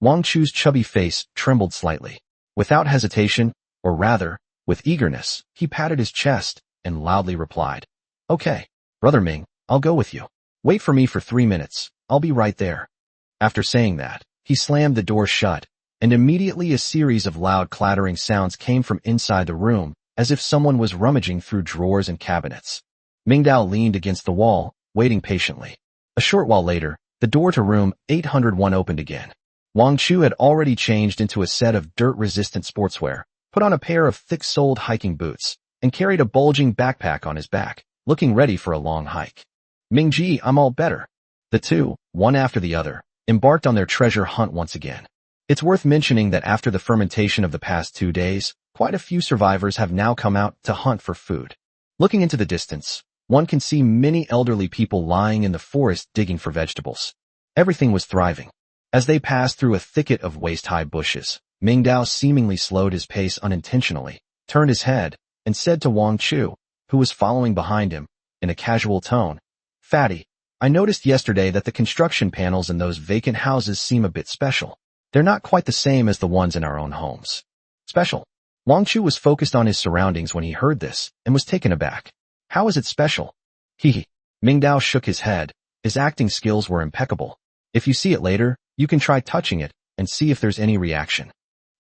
Wang Chu's chubby face trembled slightly. Without hesitation, or rather, with eagerness, he patted his chest and loudly replied, okay, Brother Ming, I'll go with you. Wait for me for 3 minutes. I'll be right there. After saying that, he slammed the door shut, and immediately a series of loud clattering sounds came from inside the room, as if someone was rummaging through drawers and cabinets. Mingdao leaned against the wall, waiting patiently. A short while later, the door to room 801 opened again. Wang Chu had already changed into a set of dirt-resistant sportswear, put on a pair of thick-soled hiking boots, and carried a bulging backpack on his back, looking ready for a long hike. Mingji, I'm all better. The two, one after the other, embarked on their treasure hunt once again. It's worth mentioning that after the fermentation of the past 2 days, quite a few survivors have now come out to hunt for food. Looking into the distance, one can see many elderly people lying in the forest digging for vegetables. Everything was thriving. As they passed through a thicket of waist-high bushes, Mingdao seemingly slowed his pace unintentionally, turned his head, and said to Wang Chu, who was following behind him, in a casual tone, Fatty, I noticed yesterday that the construction panels in those vacant houses seem a bit special. They're not quite the same as the ones in our own homes. Special. Wang Chu was focused on his surroundings when he heard this, and was taken aback. How is it special? Hee. Mingdao shook his head. His acting skills were impeccable. If you see it later, you can try touching it, and see if there's any reaction.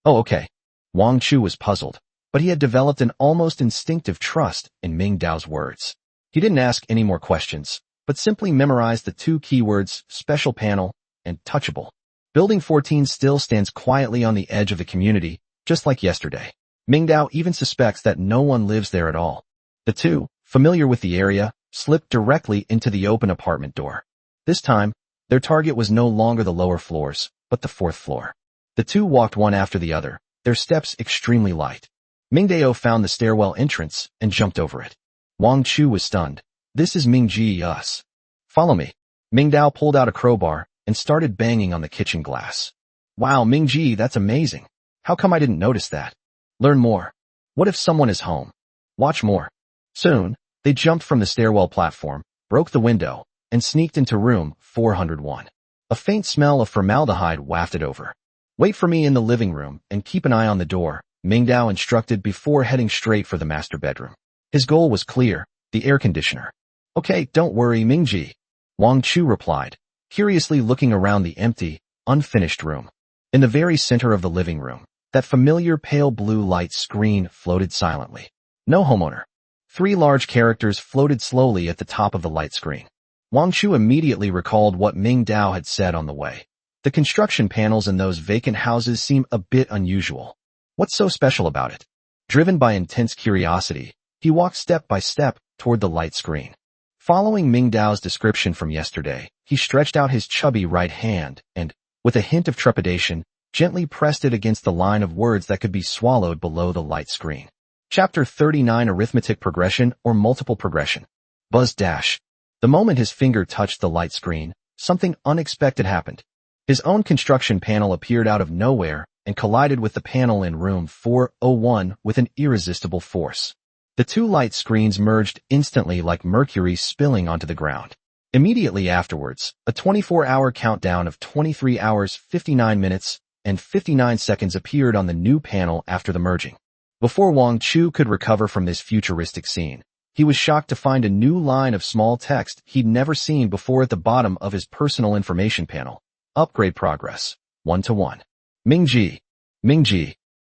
Oh, okay. Wang Chu was puzzled, but he had developed an almost instinctive trust in Mingdao's words. He didn't ask any more questions, but simply memorized the 2 keywords, special panel, and touchable. Building 14 still stands quietly on the edge of the community, just like yesterday. Mingdao even suspects that no one lives there at all. The two, familiar with the area, slipped directly into the open apartment door. This time, their target was no longer the lower floors, but the 4th floor. The two walked one after the other, their steps extremely light. Mingdao found the stairwell entrance and jumped over it. Wang Chu was stunned. This is Mingji us. Follow me. Mingdao pulled out a crowbar and started banging on the kitchen glass. Wow, Mingji, that's amazing. How come I didn't notice that? Learn more. What if someone is home? Watch more. Soon, they jumped from the stairwell platform, broke the window, and sneaked into room 401. A faint smell of formaldehyde wafted over. Wait for me in the living room and keep an eye on the door, Mingdao instructed before heading straight for the master bedroom. His goal was clear, the air conditioner. Okay, don't worry, Mingji. Wang Chu replied, curiously looking around the empty, unfinished room. In the very center of the living room, that familiar pale blue light screen floated silently. No homeowner. 3 large characters floated slowly at the top of the light screen. Wang Chu immediately recalled what Mingdao had said on the way. The construction panels in those vacant houses seem a bit unusual. What's so special about it? Driven by intense curiosity, He walked step by step toward the light screen. Following Mingdao's description from yesterday, he stretched out his chubby right hand and, with a hint of trepidation, gently pressed it against the line of words that could be swallowed below the light screen. Chapter 39: Arithmetic Progression or Multiple Progression. Buzz dash. The moment his finger touched the light screen, something unexpected happened. His own construction panel appeared out of nowhere and collided with the panel in room 401 with an irresistible force. The two light screens merged instantly like mercury spilling onto the ground. Immediately afterwards, a 24-hour countdown of 23 hours, 59 minutes, and 59 seconds appeared on the new panel after the merging. Before Wang Chu could recover from this futuristic scene, he was shocked to find a new line of small text he'd never seen before at the bottom of his personal information panel. Upgrade progress. 1 to 1. Mingji,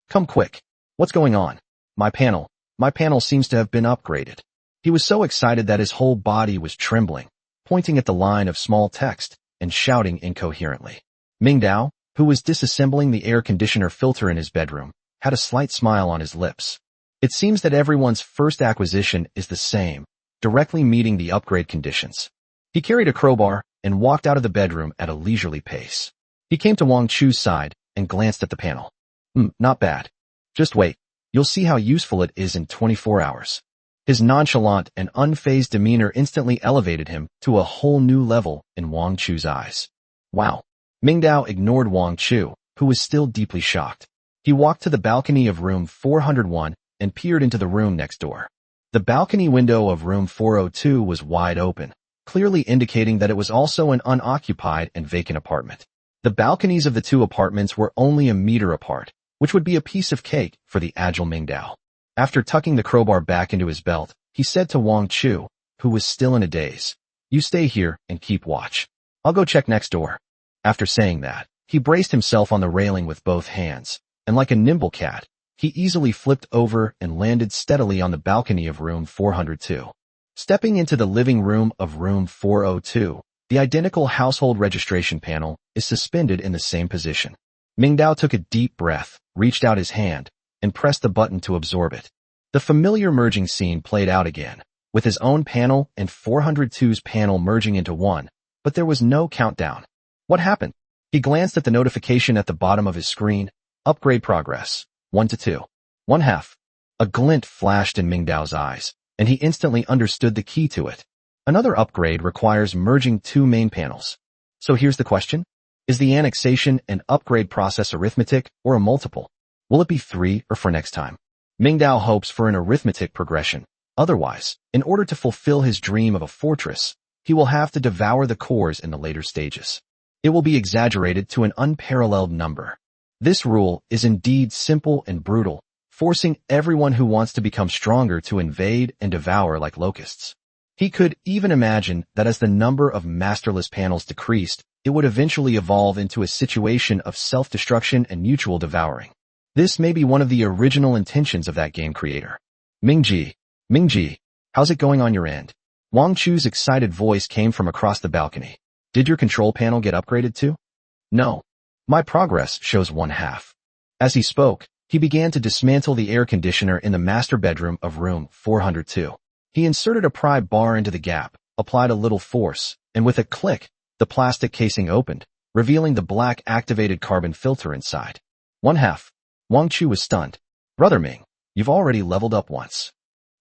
come quick. What's going on? My panel seems to have been upgraded. He was so excited that his whole body was trembling, pointing at the line of small text and shouting incoherently. Mingdao, who was disassembling the air conditioner filter in his bedroom, had a slight smile on his lips. It seems that everyone's first acquisition is the same, directly meeting the upgrade conditions. He carried a crowbar and walked out of the bedroom at a leisurely pace. He came to Wang Chu's side and glanced at the panel. Not bad. Just wait. You'll see how useful it is in 24 hours. His nonchalant and unfazed demeanor instantly elevated him to a whole new level in Wang Chu's eyes. Wow. Mingdao ignored Wang Chu, who was still deeply shocked. He walked to the balcony of room 401 and peered into the room next door. The balcony window of room 402 was wide open, clearly indicating that it was also an unoccupied and vacant apartment. The balconies of the two apartments were only a meter apart, which would be a piece of cake for the agile Mingdao. After tucking the crowbar back into his belt, he said to Wang Chu, who was still in a daze, "You stay here and keep watch. I'll go check next door." After saying that, he braced himself on the railing with both hands, and like a nimble cat, he easily flipped over and landed steadily on the balcony of room 402. Stepping into the living room of room 402, the identical household registration panel is suspended in the same position. Mingdao took a deep breath, reached out his hand, and pressed the button to absorb it. The familiar merging scene played out again, with his own panel and 402's panel merging into one, but there was no countdown. What happened? He glanced at the notification at the bottom of his screen. Upgrade progress. 1 to 2. 1/2. A glint flashed in Mingdao's eyes, and he instantly understood the key to it. Another upgrade requires merging two main panels. So here's the question. Is the annexation and upgrade process arithmetic or a multiple? Will it be 3 or 4 next time? Mingdao hopes for an arithmetic progression. Otherwise, in order to fulfill his dream of a fortress, he will have to devour the cores in the later stages. It will be exaggerated to an unparalleled number. This rule is indeed simple and brutal, forcing everyone who wants to become stronger to invade and devour like locusts. He could even imagine that as the number of masterless panels decreased, it would eventually evolve into a situation of self-destruction and mutual devouring. This may be one of the original intentions of that game creator. Mingji, how's it going on your end? Wang Chu's excited voice came from across the balcony. Did your control panel get upgraded too? No. My progress shows 1/2. As he spoke, he began to dismantle the air conditioner in the master bedroom of room 402. He inserted a pry bar into the gap, applied a little force, and with a click, the plastic casing opened, revealing the black activated carbon filter inside. 1/2. Wang Chu was stunned. Brother Ming, you've already leveled up once.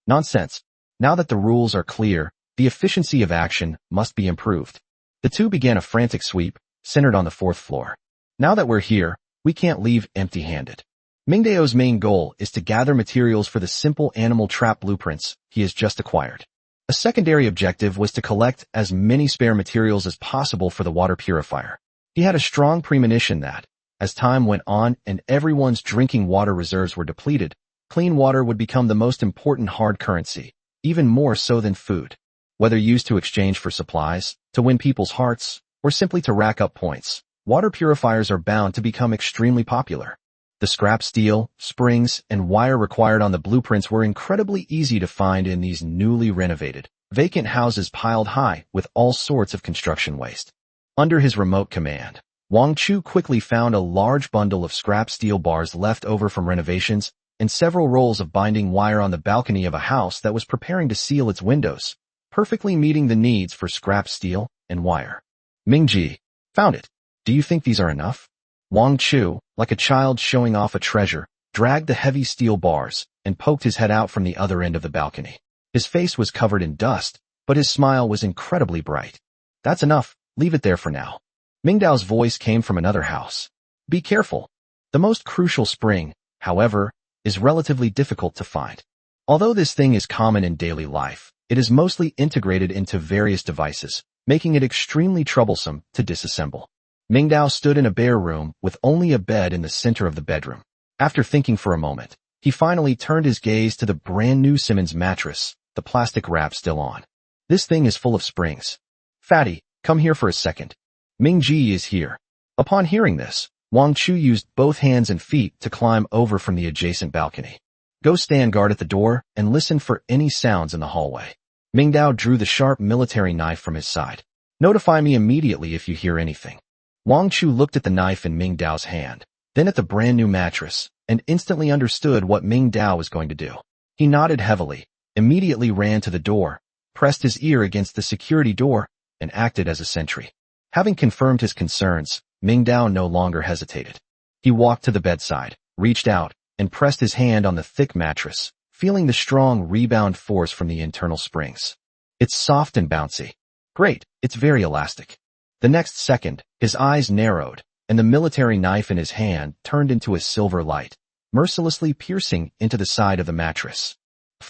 Nonsense. Now that the rules are clear, the efficiency of action must be improved. The two began a frantic sweep, centered on the 4th floor. Now that we're here, we can't leave empty-handed. Mingdao's main goal is to gather materials for the simple animal trap blueprints he has just acquired. A secondary objective was to collect as many spare materials as possible for the water purifier. He had a strong premonition that, as time went on and everyone's drinking water reserves were depleted, clean water would become the most important hard currency, even more so than food. Whether used to exchange for supplies, to win people's hearts, or simply to rack up points, water purifiers are bound to become extremely popular. The scrap steel, springs, and wire required on the blueprints were incredibly easy to find in these newly renovated, vacant houses piled high with all sorts of construction waste. Under his remote command, Wang Chu quickly found a large bundle of scrap steel bars left over from renovations and several rolls of binding wire on the balcony of a house that was preparing to seal its windows, perfectly meeting the needs for scrap steel and wire. Mingji, found it. Do you think these are enough? Wang Chu, like a child showing off a treasure, dragged the heavy steel bars and poked his head out from the other end of the balcony. His face was covered in dust, but his smile was incredibly bright. That's enough, leave it there for now. Mingdao's voice came from another house. Be careful. The most crucial spring, however, is relatively difficult to find. Although this thing is common in daily life, it is mostly integrated into various devices, making it extremely troublesome to disassemble. Mingdao stood in a bare room with only a bed in the center of the bedroom. After thinking for a moment, he finally turned his gaze to the brand new Simmons mattress, the plastic wrap still on. This thing is full of springs. Fatty, come here for a second. Mingji is here. Upon hearing this, Wang Chu used both hands and feet to climb over from the adjacent balcony. Go stand guard at the door and listen for any sounds in the hallway. Mingdao drew the sharp military knife from his side. Notify me immediately if you hear anything. Wang Chu looked at the knife in Mingdao's hand, then at the brand new mattress, and instantly understood what Mingdao was going to do. He nodded heavily, immediately ran to the door, pressed his ear against the security door, and acted as a sentry. Having confirmed his concerns, Mingdao no longer hesitated. He walked to the bedside, reached out, and pressed his hand on the thick mattress, feeling the strong rebound force from the internal springs. It's soft and bouncy. Great, it's very elastic. The next second, his eyes narrowed, and the military knife in his hand turned into a silver light, mercilessly piercing into the side of the mattress.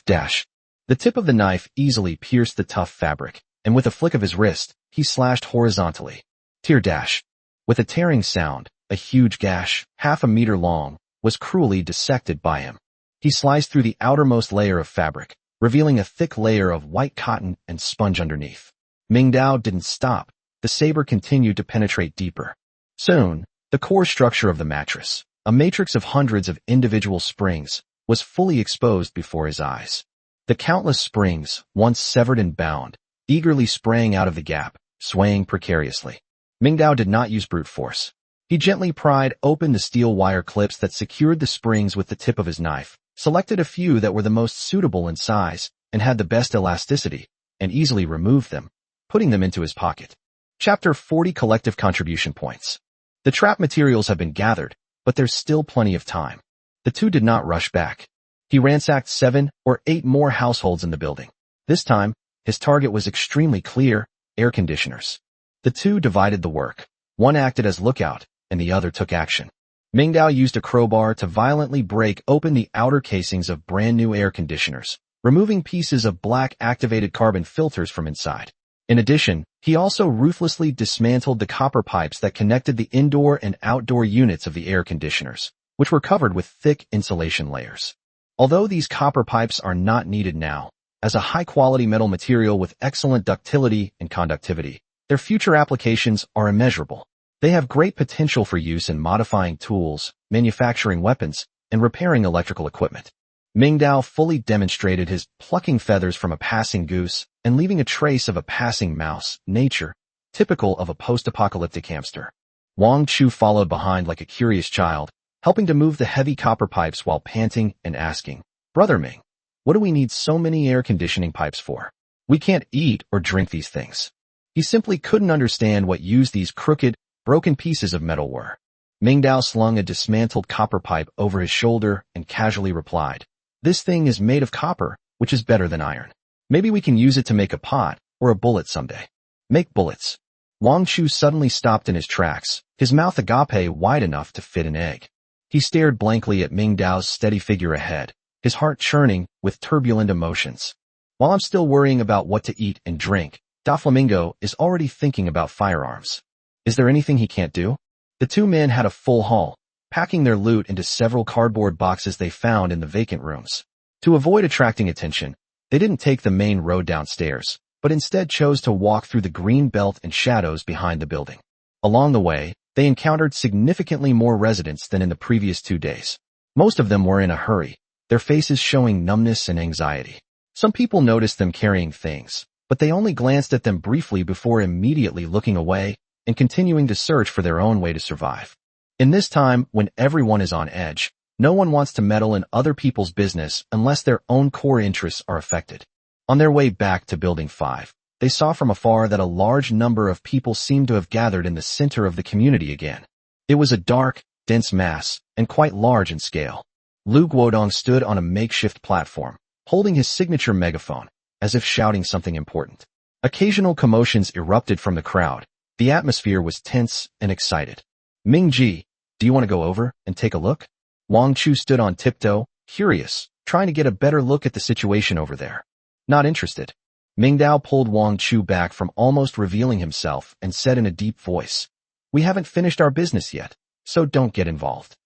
Dash. The tip of the knife easily pierced the tough fabric, and with a flick of his wrist, he slashed horizontally. Tear dash. With a tearing sound, a huge gash, half a meter long, was cruelly dissected by him. He sliced through the outermost layer of fabric, revealing a thick layer of white cotton and sponge underneath. Mingdao didn't stop. The saber continued to penetrate deeper. Soon, the core structure of the mattress, a matrix of hundreds of individual springs, was fully exposed before his eyes. The countless springs, once severed and bound, eagerly sprang out of the gap, swaying precariously. Mingdao did not use brute force. He gently pried open the steel wire clips that secured the springs with the tip of his knife, selected a few that were the most suitable in size and had the best elasticity, and easily removed them, putting them into his pocket. Chapter 40 Collective Contribution Points. The trap materials have been gathered, but there's still plenty of time. The two did not rush back. He ransacked 7 or 8 more households in the building. This time, his target was extremely clear: air conditioners. The two divided the work. One acted as lookout, and the other took action. Mingdao used a crowbar to violently break open the outer casings of brand new air conditioners, removing pieces of black activated carbon filters from inside. In addition, he also ruthlessly dismantled the copper pipes that connected the indoor and outdoor units of the air conditioners, which were covered with thick insulation layers. Although these copper pipes are not needed now, as a high-quality metal material with excellent ductility and conductivity, their future applications are immeasurable. They have great potential for use in modifying tools, manufacturing weapons, and repairing electrical equipment. Mingdao fully demonstrated his plucking feathers from a passing goose and leaving a trace of a passing mouse, nature, typical of a post-apocalyptic hamster. Wang Chu followed behind like a curious child, helping to move the heavy copper pipes while panting and asking, "Brother Ming, what do we need so many air conditioning pipes for? We can't eat or drink these things." He simply couldn't understand what use these crooked, broken pieces of metal were. Mingdao slung a dismantled copper pipe over his shoulder and casually replied, "This thing is made of copper, which is better than iron. Maybe we can use it to make a pot or a bullet someday." Make bullets. Wang Chu suddenly stopped in his tracks, his mouth agape wide enough to fit an egg. He stared blankly at Mingdao's steady figure ahead, his heart churning with turbulent emotions. While I'm still worrying about what to eat and drink, Doflamingo is already thinking about firearms. Is there anything he can't do? The two men had a full haul, packing their loot into several cardboard boxes they found in the vacant rooms. To avoid attracting attention, they didn't take the main road downstairs, but instead chose to walk through the green belt and shadows behind the building. Along the way, they encountered significantly more residents than in the previous 2 days. Most of them were in a hurry, their faces showing numbness and anxiety. Some people noticed them carrying things, but they only glanced at them briefly before immediately looking away and continuing to search for their own way to survive. In this time, when everyone is on edge, No one wants to meddle in other people's business unless their own core interests are affected. On their way back to Building 5, they saw from afar that a large number of people seemed to have gathered in the center of the community again. It was a dark, dense mass, and quite large in scale. Lu Guodong stood on a makeshift platform, holding his signature megaphone, as if shouting something important. Occasional commotions erupted from the crowd. The atmosphere was tense and excited. Ming-Ji, do you want to go over and take a look? Wang Chu stood on tiptoe, curious, trying to get a better look at the situation over there. Not interested. Ming Dao pulled Wang Chu back from almost revealing himself and said in a deep voice, "We haven't finished our business yet, so don't get involved."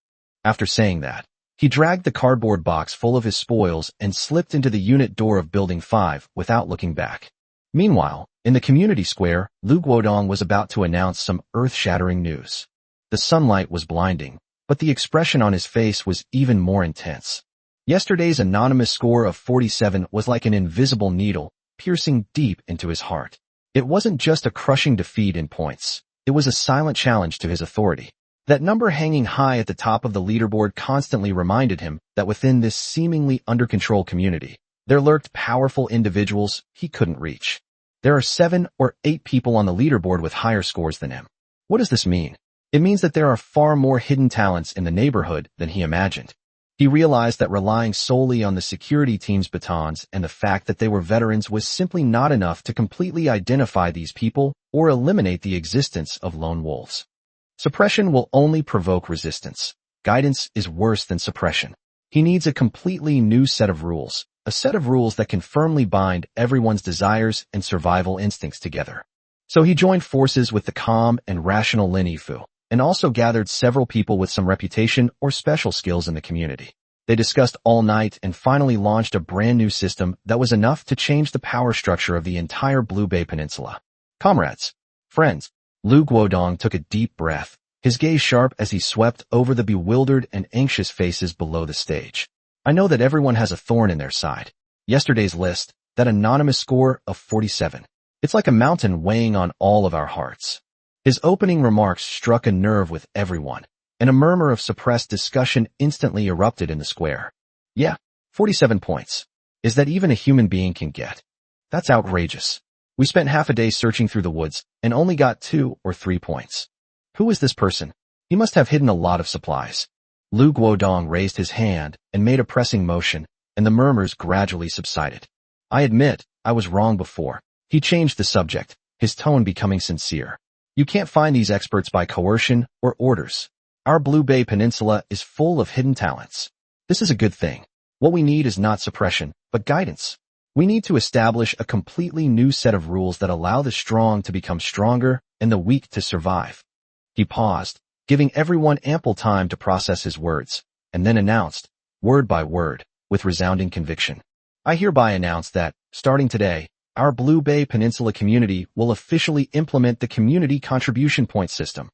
After saying that, he dragged the cardboard box full of his spoils and slipped into the unit door of Building 5 without looking back. Meanwhile, in the community square, Lu Guodong was about to announce some earth-shattering news. The sunlight was blinding, but the expression on his face was even more intense. Yesterday's anonymous score of 47 was like an invisible needle, piercing deep into his heart. It wasn't just a crushing defeat in points. It was a silent challenge to his authority. That number hanging high at the top of the leaderboard constantly reminded him that within this seemingly under-control community, there lurked powerful individuals he couldn't reach. There are 7 or 8 people on the leaderboard with higher scores than him. What does this mean? It means that there are far more hidden talents in the neighborhood than he imagined. He realized that relying solely on the security team's batons and the fact that they were veterans was simply not enough to completely identify these people or eliminate the existence of lone wolves. Suppression will only provoke resistance. Guidance is worse than suppression. He needs a completely new set of rules, a set of rules that can firmly bind everyone's desires and survival instincts together. So he joined forces with the calm and rational Lin Yifu, and also gathered several people with some reputation or special skills in the community. They discussed all night and finally launched a brand new system that was enough to change the power structure of the entire Blue Bay Peninsula. Comrades, friends, Lu Guodong took a deep breath, his gaze sharp as he swept over the bewildered and anxious faces below the stage. I know that everyone has a thorn in their side. Yesterday's list, that anonymous score of 47. It's like a mountain weighing on all of our hearts. His opening remarks struck a nerve with everyone, and a murmur of suppressed discussion instantly erupted in the square. Yeah, 47 points. Is that even a human being can get? That's outrageous. We spent half a day searching through the woods and only got 2 or 3 points. Who is this person? He must have hidden a lot of supplies. Lu Guodong raised his hand and made a pressing motion, and the murmurs gradually subsided. I admit, I was wrong before. He changed the subject, his tone becoming sincere. You can't find these experts by coercion or orders. Our Blue Bay Peninsula is full of hidden talents. This is a good thing. What we need is not suppression, but guidance. We need to establish a completely new set of rules that allow the strong to become stronger and the weak to survive. He paused, giving everyone ample time to process his words, and then announced, word by word, with resounding conviction. I hereby announce that, starting today, our Blue Bay Peninsula community will officially implement the Community Contribution Point system.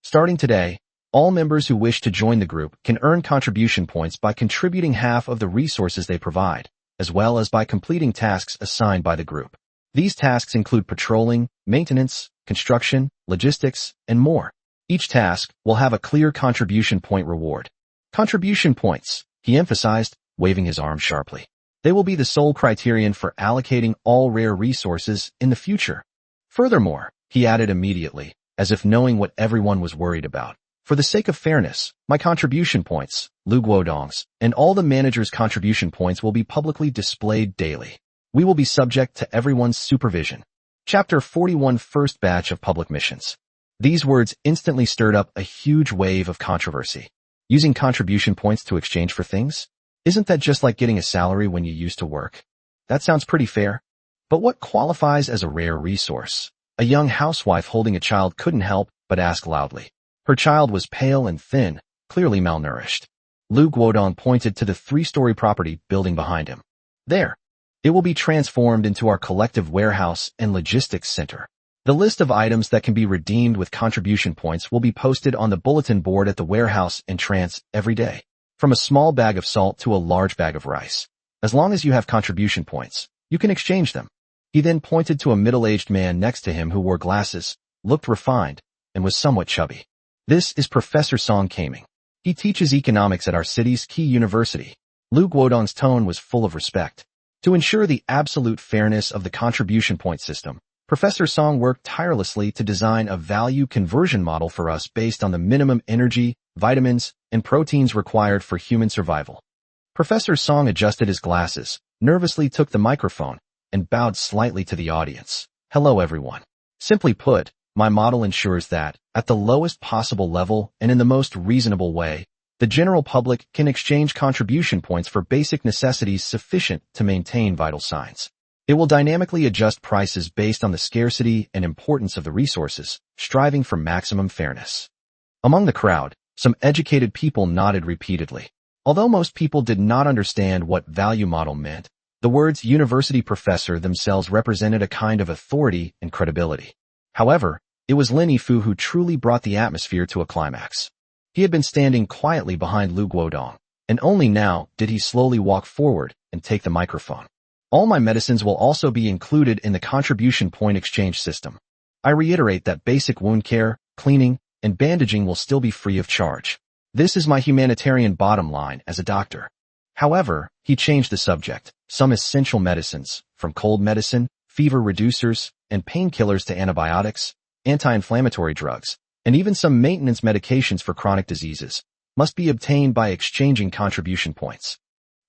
Starting today, all members who wish to join the group can earn contribution points by contributing half of the resources they provide, as well as by completing tasks assigned by the group. These tasks include patrolling, maintenance, construction, logistics, and more. Each task will have a clear contribution point reward. Contribution points, he emphasized, waving his arm sharply. They will be the sole criterion for allocating all rare resources in the future. Furthermore, he added immediately, as if knowing what everyone was worried about, for the sake of fairness, my contribution points, Lu Guodong's, and all the manager's contribution points will be publicly displayed daily. We will be subject to everyone's supervision. Chapter 41 First Batch of Public Missions. These words instantly stirred up a huge wave of controversy. Using contribution points to exchange for things? Isn't that just like getting a salary when you used to work? That sounds pretty fair. But what qualifies as a rare resource? A young housewife holding a child couldn't help but ask loudly. Her child was pale and thin, clearly malnourished. Lu Guodong pointed to the 3-story property building behind him. There. It will be transformed into our collective warehouse and logistics center. The list of items that can be redeemed with contribution points will be posted on the bulletin board at the warehouse entrance every day. From a small bag of salt to a large bag of rice. As long as you have contribution points, you can exchange them. He then pointed to a middle-aged man next to him who wore glasses, looked refined, and was somewhat chubby. This is Professor Song Kaming. He teaches economics at our city's key university. Lu Guodong's tone was full of respect. To ensure the absolute fairness of the contribution point system, Professor Song worked tirelessly to design a value conversion model for us based on the minimum energy, vitamins, and proteins required for human survival. Professor Song adjusted his glasses, nervously took the microphone, and bowed slightly to the audience. Hello everyone. Simply put, my model ensures that, at the lowest possible level and in the most reasonable way, the general public can exchange contribution points for basic necessities sufficient to maintain vital signs. It will dynamically adjust prices based on the scarcity and importance of the resources, striving for maximum fairness. Among the crowd, some educated people nodded repeatedly. Although most people did not understand what value model meant, the words university professor themselves represented a kind of authority and credibility. However, it was Lin Yifu who truly brought the atmosphere to a climax. He had been standing quietly behind Lu Guodong, and only now did he slowly walk forward and take the microphone. All my medicines will also be included in the contribution point exchange system. I reiterate that basic wound care, cleaning, and bandaging will still be free of charge. This is my humanitarian bottom line as a doctor. However, he changed the subject. Some essential medicines, from cold medicine, fever reducers, and painkillers to antibiotics, anti-inflammatory drugs, and even some maintenance medications for chronic diseases, must be obtained by exchanging contribution points.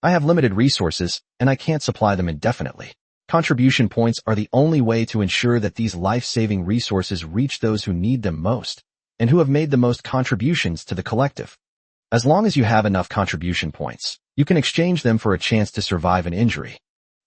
I have limited resources, and I can't supply them indefinitely. Contribution points are the only way to ensure that these life-saving resources reach those who need them most, and who have made the most contributions to the collective. As long as you have enough contribution points, you can exchange them for a chance to survive an injury.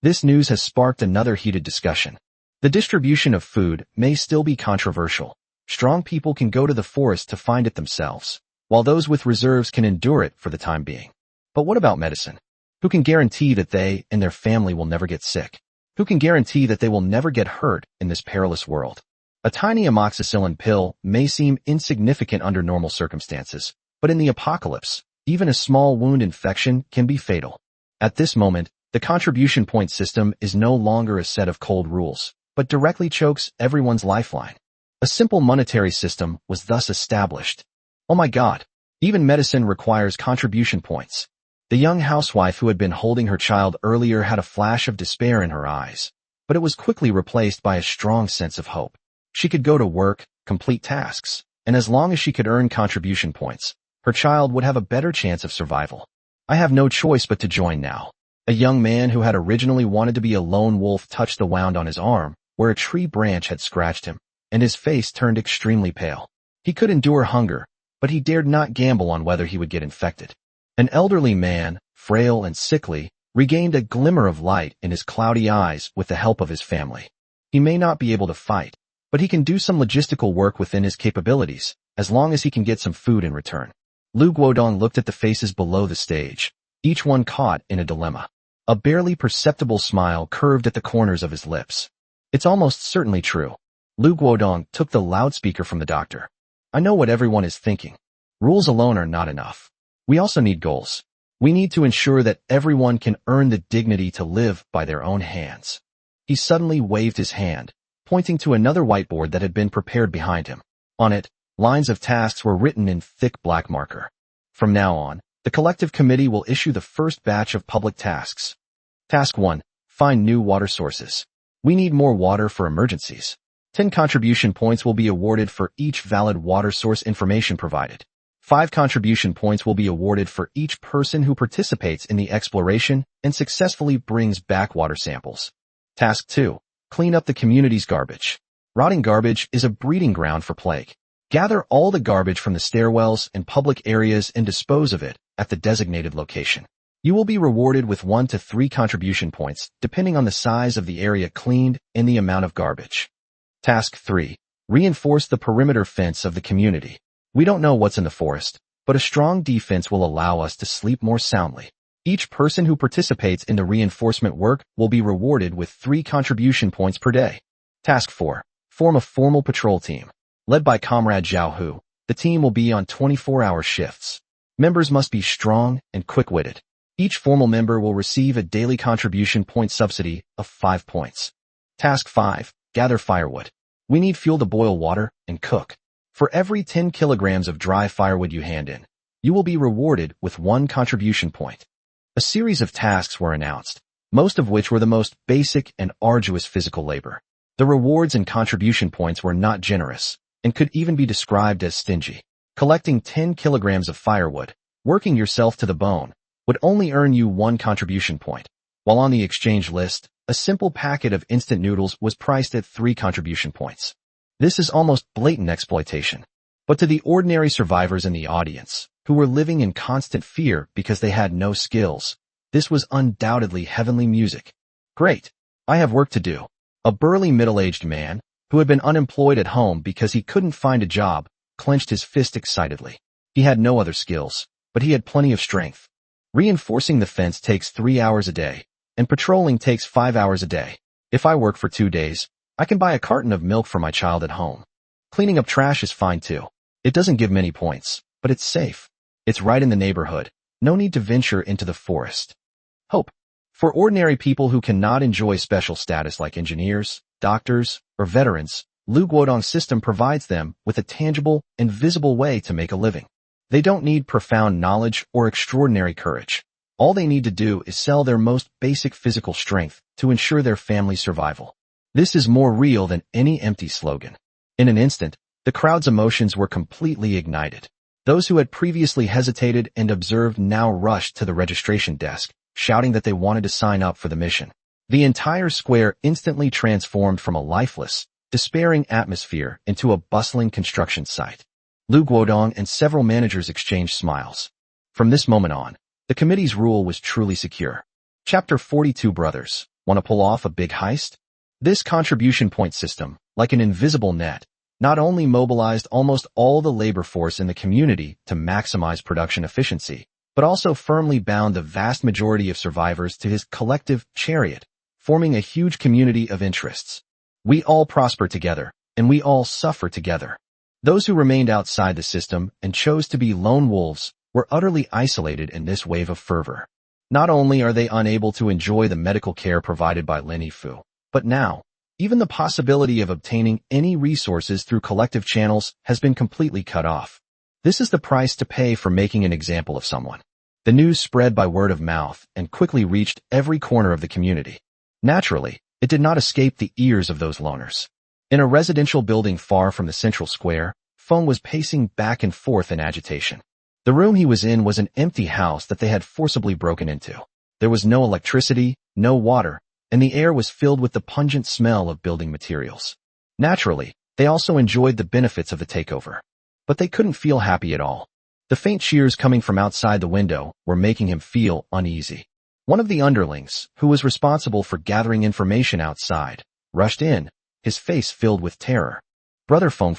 This news has sparked another heated discussion. The distribution of food may still be controversial. Strong people can go to the forest to find it themselves, while those with reserves can endure it for the time being. But what about medicine? Who can guarantee that they and their family will never get sick? Who can guarantee that they will never get hurt in this perilous world? A tiny amoxicillin pill may seem insignificant under normal circumstances, but in the apocalypse, even a small wound infection can be fatal. At this moment, the contribution point system is no longer a set of cold rules, but directly chokes everyone's lifeline. A simple monetary system was thus established. Oh my God! Even medicine requires contribution points. The young housewife who had been holding her child earlier had a flash of despair in her eyes, but it was quickly replaced by a strong sense of hope. She could go to work, complete tasks, and as long as she could earn contribution points, her child would have a better chance of survival. I have no choice but to join now. A young man who had originally wanted to be a lone wolf touched the wound on his arm, where a tree branch had scratched him, and his face turned extremely pale. He could endure hunger, but he dared not gamble on whether he would get infected. An elderly man, frail and sickly, regained a glimmer of light in his cloudy eyes with the help of his family. He may not be able to fight, but he can do some logistical work within his capabilities, as long as he can get some food in return. Lu Guodong looked at the faces below the stage, each one caught in a dilemma. A barely perceptible smile curved at the corners of his lips. It's almost certainly true. Lu Guodong took the loudspeaker from the doctor. I know what everyone is thinking. Rules alone are not enough. We also need goals. We need to ensure that everyone can earn the dignity to live by their own hands. He suddenly waved his hand, pointing to another whiteboard that had been prepared behind him. On it, lines of tasks were written in thick black marker. From now on, the collective committee will issue the first batch of public tasks. Task 1. Find new water sources. We need more water for emergencies. 10 contribution points will be awarded for each valid water source information provided. 5 contribution points will be awarded for each person who participates in the exploration and successfully brings back water samples. Task 2. Clean up the community's garbage. Rotting garbage is a breeding ground for plague. Gather all the garbage from the stairwells and public areas and dispose of it at the designated location. You will be rewarded with 1 to 3 contribution points, depending on the size of the area cleaned and the amount of garbage. Task 3. Reinforce the perimeter fence of the community. We don't know what's in the forest, but a strong defense will allow us to sleep more soundly. Each person who participates in the reinforcement work will be rewarded with 3 contribution points per day. Task 4. Form a formal patrol team. Led by Comrade Zhao Hu, the team will be on 24-hour shifts. Members must be strong and quick-witted. Each formal member will receive a daily contribution point subsidy of 5 points. Task 5. Gather firewood. We need fuel to boil water and cook. For every 10 kilograms of dry firewood you hand in, You will be rewarded with 1 contribution point. A series of tasks were announced, most of which were the most basic and arduous physical labor. The rewards and contribution points were not generous, and could even be described as stingy. Collecting 10 kilograms of firewood, working yourself to the bone, would only earn you 1 contribution point, while on the exchange list, a simple packet of instant noodles was priced at 3 contribution points. This is almost blatant exploitation. But to the ordinary survivors in the audience, who were living in constant fear because they had no skills, this was undoubtedly heavenly music. Great. I have work to do. A burly middle-aged man, who had been unemployed at home because he couldn't find a job, clenched his fist excitedly. He had no other skills, but he had plenty of strength. Reinforcing the fence takes 3 hours a day, and patrolling takes 5 hours a day. If I work for 2 days, I can buy a carton of milk for my child at home. Cleaning up trash is fine too. It doesn't give many points, but it's safe. It's right in the neighborhood. No need to venture into the forest. Hope. For ordinary people who cannot enjoy special status like engineers, doctors, or veterans, Lu Guodong's system provides them with a tangible and visible way to make a living. They don't need profound knowledge or extraordinary courage. All they need to do is sell their most basic physical strength to ensure their family's survival. This is more real than any empty slogan. In an instant, the crowd's emotions were completely ignited. Those who had previously hesitated and observed now rushed to the registration desk, shouting that they wanted to sign up for the mission. The entire square instantly transformed from a lifeless, despairing atmosphere into a bustling construction site. Lu Guodong and several managers exchanged smiles. From this moment on, the committee's rule was truly secure. Chapter 42 Brothers, want to pull off a big heist? This contribution point system, like an invisible net, not only mobilized almost all the labor force in the community to maximize production efficiency, but also firmly bound the vast majority of survivors to his collective chariot, forming a huge community of interests. We all prosper together, and we all suffer together. Those who remained outside the system and chose to be lone wolves were utterly isolated in this wave of fervor. Not only are they unable to enjoy the medical care provided by Lin Yifu, but now, even the possibility of obtaining any resources through collective channels has been completely cut off. This is the price to pay for making an example of someone. The news spread by word of mouth and quickly reached every corner of the community. Naturally, it did not escape the ears of those loners. In a residential building far from the central square, Feng was pacing back and forth in agitation. The room he was in was an empty house that they had forcibly broken into. There was no electricity, no water, and the air was filled with the pungent smell of building materials. Naturally, they also enjoyed the benefits of the takeover. But they couldn't feel happy at all. The faint cheers coming from outside the window were making him feel uneasy. One of the underlings, who was responsible for gathering information outside, rushed in, his face filled with terror. Brother Feng,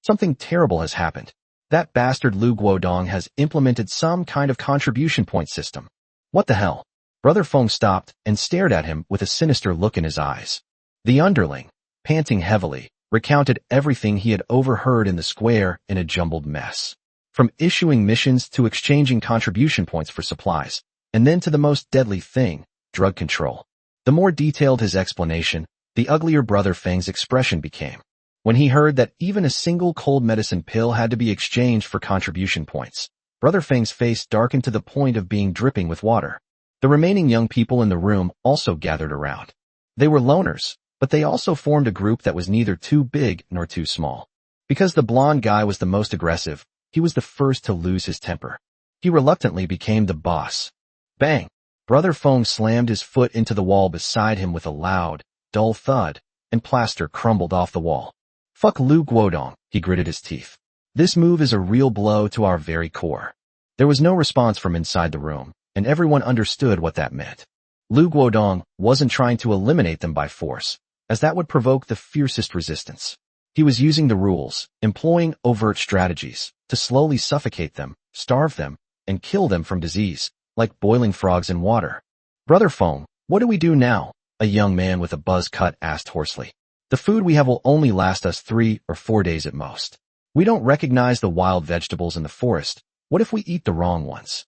something terrible has happened. That bastard Lu Guodong has implemented some kind of contribution point system. What the hell? Brother Feng stopped and stared at him with a sinister look in his eyes. The underling, panting heavily, recounted everything he had overheard in the square in a jumbled mess. From issuing missions to exchanging contribution points for supplies, and then to the most deadly thing, drug control. The more detailed his explanation, the uglier Brother Feng's expression became. When he heard that even a single cold medicine pill had to be exchanged for contribution points, Brother Feng's face darkened to the point of being dripping with water. The remaining young people in the room also gathered around. They were loners, but they also formed a group that was neither too big nor too small. Because the blonde guy was the most aggressive, he was the first to lose his temper. He reluctantly became the boss. Bang! Brother Feng slammed his foot into the wall beside him with a loud, dull thud, and plaster crumbled off the wall. Fuck Lu Guodong, he gritted his teeth. This move is a real blow to our very core. There was no response from inside the room, and everyone understood what that meant. Lu Guodong wasn't trying to eliminate them by force, as that would provoke the fiercest resistance. He was using the rules, employing overt strategies, to slowly suffocate them, starve them, and kill them from disease, like boiling frogs in water. Brother Feng, what do we do now? A young man with a buzz cut asked hoarsely. The food we have will only last us 3 or 4 days at most. We don't recognize the wild vegetables in the forest. What if we eat the wrong ones?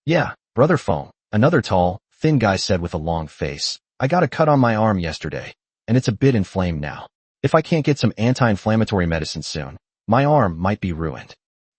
Yeah, Brother Feng, another tall, thin guy said with a long face. I got a cut on my arm yesterday, and it's a bit inflamed now. If I can't get some anti-inflammatory medicine soon, my arm might be ruined.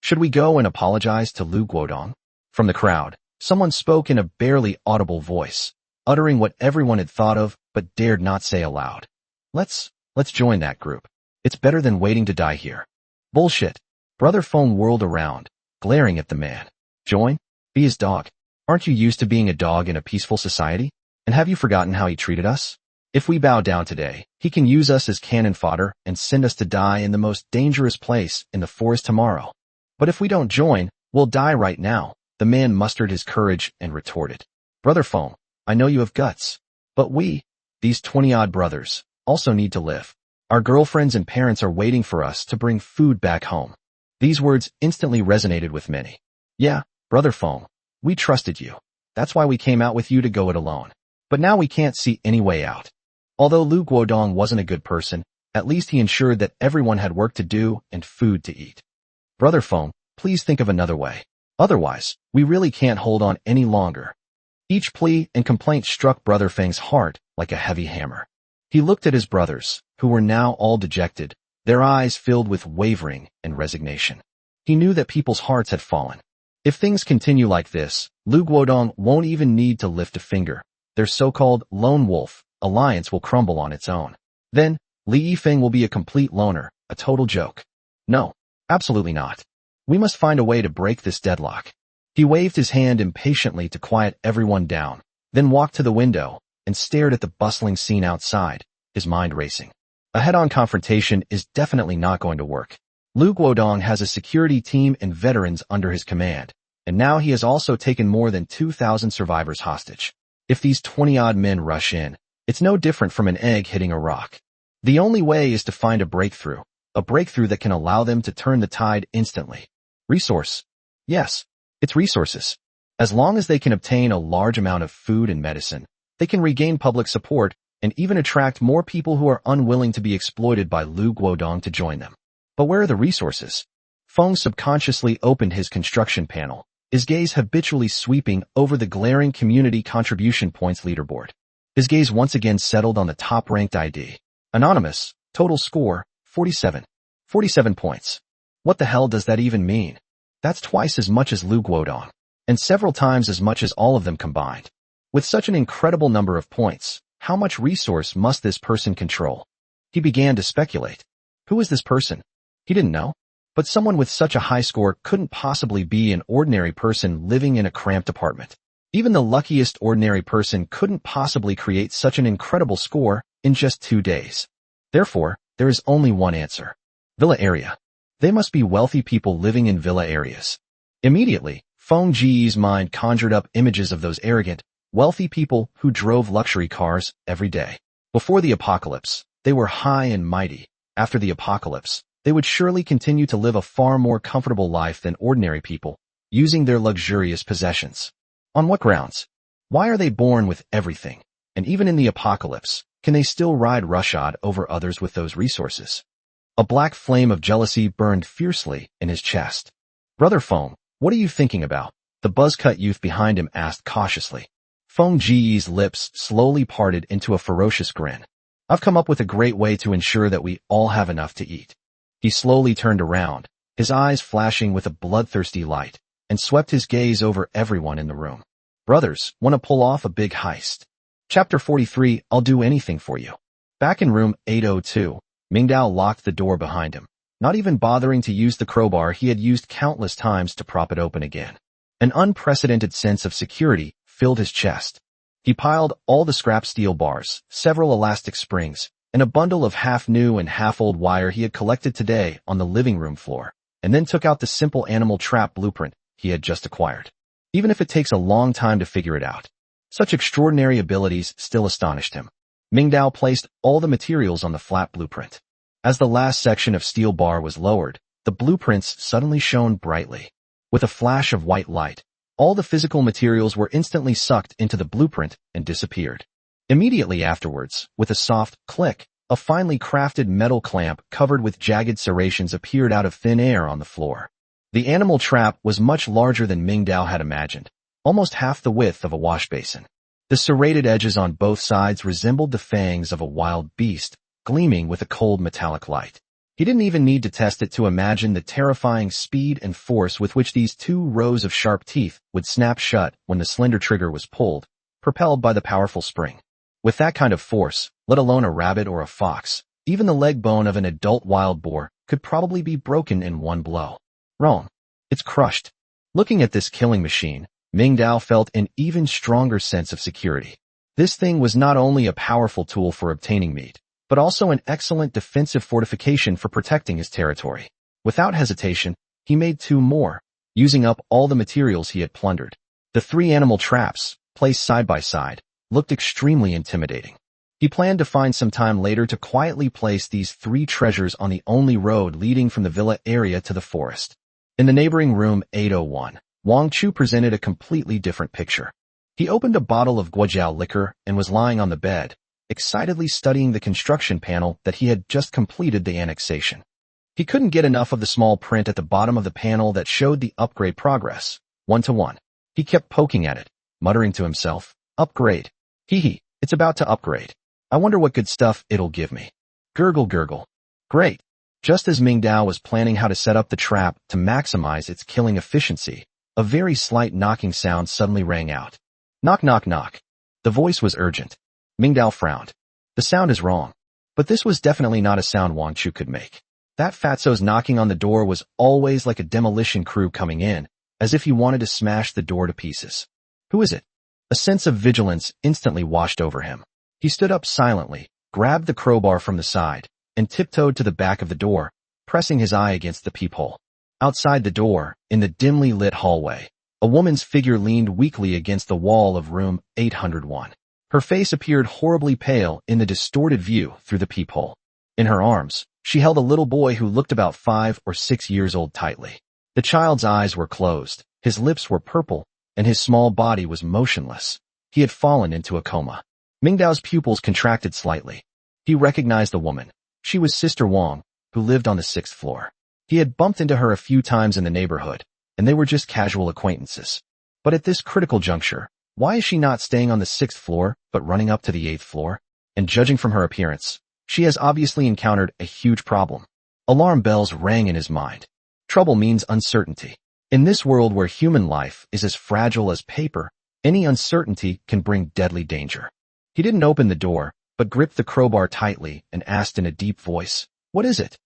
Should we go and apologize to Lu Guodong? From the crowd, someone spoke in a barely audible voice, uttering what everyone had thought of but dared not say aloud. Let's join that group. It's better than waiting to die here. Bullshit. Brother Feng whirled around, glaring at the man. Join? Be his dog. Aren't you used to being a dog in a peaceful society? And have you forgotten how he treated us? If we bow down today, he can use us as cannon fodder and send us to die in the most dangerous place in the forest tomorrow. But if we don't join, we'll die right now. The man mustered his courage and retorted. Brother Feng, I know you have guts. But we, these 20-odd brothers, also need to live. Our girlfriends and parents are waiting for us to bring food back home. These words instantly resonated with many. Yeah, Brother Feng, we trusted you. That's why we came out with you to go it alone. But now we can't see any way out. Although Lu Guodong wasn't a good person, at least he ensured that everyone had work to do and food to eat. Brother Feng, please think of another way. Otherwise, we really can't hold on any longer. Each plea and complaint struck Brother Feng's heart like a heavy hammer. He looked at his brothers, who were now all dejected, their eyes filled with wavering and resignation. He knew that people's hearts had fallen. If things continue like this, Lu Guodong won't even need to lift a finger. Their so-called lone wolf alliance will crumble on its own. Then, Li Yifeng will be a complete loner, a total joke. No, absolutely not. We must find a way to break this deadlock. He waved his hand impatiently to quiet everyone down, then walked to the window and stared at the bustling scene outside, his mind racing. A head-on confrontation is definitely not going to work. Lu Guodong has a security team and veterans under his command, and now he has also taken more than 2,000 survivors hostage. If these 20-odd men rush in, it's no different from an egg hitting a rock. The only way is to find a breakthrough that can allow them to turn the tide instantly. Resource. Yes, it's resources. As long as they can obtain a large amount of food and medicine, they can regain public support and even attract more people who are unwilling to be exploited by Lu Guodong to join them. But where are the resources? Feng subconsciously opened his construction panel, his gaze habitually sweeping over the glaring community contribution points leaderboard. His gaze once again settled on the top-ranked ID. Anonymous, total score, 47. 47 points. What the hell does that even mean? That's twice as much as Lu Guodong, and several times as much as all of them combined. With such an incredible number of points, how much resource must this person control? He began to speculate. Who is this person? He didn't know. But someone with such a high score couldn't possibly be an ordinary person living in a cramped apartment. Even the luckiest ordinary person couldn't possibly create such an incredible score in just 2 days. Therefore, there is only one answer. Villa area. They must be wealthy people living in villa areas. Immediately, Feng Ji's mind conjured up images of those arrogant, wealthy people who drove luxury cars every day. Before the apocalypse, they were high and mighty. After the apocalypse, they would surely continue to live a far more comfortable life than ordinary people, using their luxurious possessions. On what grounds? Why are they born with everything? And even in the apocalypse, can they still ride roughshod over others with those resources? A black flame of jealousy burned fiercely in his chest. Brother Feng, what are you thinking about? The buzz-cut youth behind him asked cautiously. Feng Ji's lips slowly parted into a ferocious grin. I've come up with a great way to ensure that we all have enough to eat. He slowly turned around, his eyes flashing with a bloodthirsty light, and swept his gaze over everyone in the room. Brothers, want to pull off a big heist? Chapter 43, I'll do anything for you. Back in room 802, Mingdao locked the door behind him, not even bothering to use the crowbar he had used countless times to prop it open again. An unprecedented sense of security filled his chest. He piled all the scrap steel bars, several elastic springs, and a bundle of half-new and half-old wire he had collected today on the living room floor, and then took out the simple animal trap blueprint he had just acquired. Even if it takes a long time to figure it out, such extraordinary abilities still astonished him. Mingdao placed all the materials on the flat blueprint. As the last section of steel bar was lowered, the blueprints suddenly shone brightly. With a flash of white light, all the physical materials were instantly sucked into the blueprint and disappeared. Immediately afterwards, with a soft click, a finely crafted metal clamp covered with jagged serrations appeared out of thin air on the floor. The animal trap was much larger than Mingdao had imagined, almost half the width of a wash basin. The serrated edges on both sides resembled the fangs of a wild beast, gleaming with a cold metallic light. He didn't even need to test it to imagine the terrifying speed and force with which these 2 rows of sharp teeth would snap shut when the slender trigger was pulled, propelled by the powerful spring. With that kind of force, let alone a rabbit or a fox, even the leg bone of an adult wild boar could probably be broken in one blow. Wrong. It's crushed. Looking at this killing machine, Ming Dao felt an even stronger sense of security. This thing was not only a powerful tool for obtaining meat, but also an excellent defensive fortification for protecting his territory. Without hesitation, he made 2 more, using up all the materials he had plundered. The 3 animal traps, placed side by side, looked extremely intimidating. He planned to find some time later to quietly place these 3 treasures on the only road leading from the villa area to the forest. In the neighboring room 801, Wang Chu presented a completely different picture. He opened a bottle of guojiao liquor and was lying on the bed, excitedly studying the construction panel that he had just completed the annexation. He couldn't get enough of the small print at the bottom of the panel that showed the upgrade progress, 1-to-1. He kept poking at it, muttering to himself, "Upgrade. Hee, it's about to upgrade. I wonder what good stuff it'll give me." Gurgle gurgle. Great. Just as Ming Dao was planning how to set up the trap to maximize its killing efficiency, a very slight knocking sound suddenly rang out. Knock knock knock. The voice was urgent. Ming Dao frowned. The sound is wrong. But this was definitely not a sound Wang Chu could make. That fatso's knocking on the door was always like a demolition crew coming in, as if he wanted to smash the door to pieces. Who is it? A sense of vigilance instantly washed over him. He stood up silently, grabbed the crowbar from the side, and tiptoed to the back of the door, pressing his eye against the peephole. Outside the door, in the dimly lit hallway, a woman's figure leaned weakly against the wall of room 801. Her face appeared horribly pale in the distorted view through the peephole. In her arms, she held a little boy who looked about 5 or 6 years old tightly. The child's eyes were closed, his lips were purple, and his small body was motionless. He had fallen into a coma. Ming Dao's pupils contracted slightly. He recognized the woman. She was Sister Wang, who lived on the 6th floor. He had bumped into her a few times in the neighborhood, and they were just casual acquaintances. But at this critical juncture, why is she not staying on the 6th floor, but running up to the 8th floor? And judging from her appearance, she has obviously encountered a huge problem. Alarm bells rang in his mind. Trouble means uncertainty. In this world where human life is as fragile as paper, any uncertainty can bring deadly danger. He didn't open the door, but gripped the crowbar tightly and asked in a deep voice, "What is it?"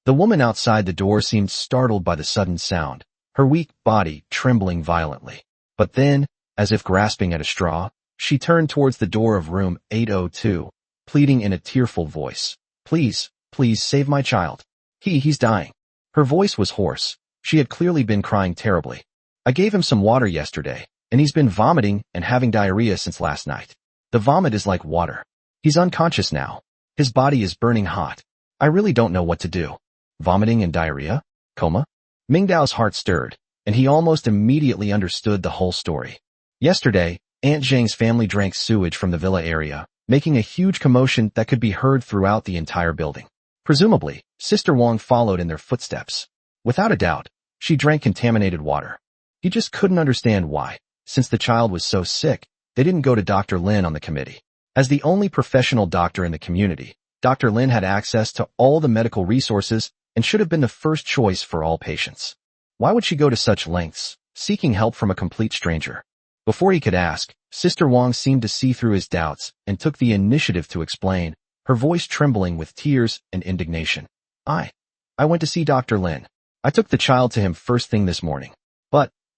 The woman outside the door seemed startled by the sudden sound, her weak body trembling violently. But then, as if grasping at a straw, she turned towards the door of room 802, pleading in a tearful voice, "Please, please save my child. He's dying." Her voice was hoarse. She had clearly been crying terribly. "I gave him some water yesterday, and he's been vomiting and having diarrhea since last night. The vomit is like water. He's unconscious now. His body is burning hot. I really don't know what to do." Vomiting and diarrhea? Coma? Ming Dao's heart stirred, and he almost immediately understood the whole story. Yesterday, Aunt Zhang's family drank sewage from the villa area, making a huge commotion that could be heard throughout the entire building. Presumably, Sister Wang followed in their footsteps. Without a doubt, she drank contaminated water. He just couldn't understand why. Since the child was so sick, they didn't go to Dr. Lin on the committee. As the only professional doctor in the community, Dr. Lin had access to all the medical resources and should have been the first choice for all patients. Why would she go to such lengths, seeking help from a complete stranger? Before he could ask, Sister Wang seemed to see through his doubts and took the initiative to explain, her voice trembling with tears and indignation. I went to see Dr. Lin. I took the child to him first thing this morning.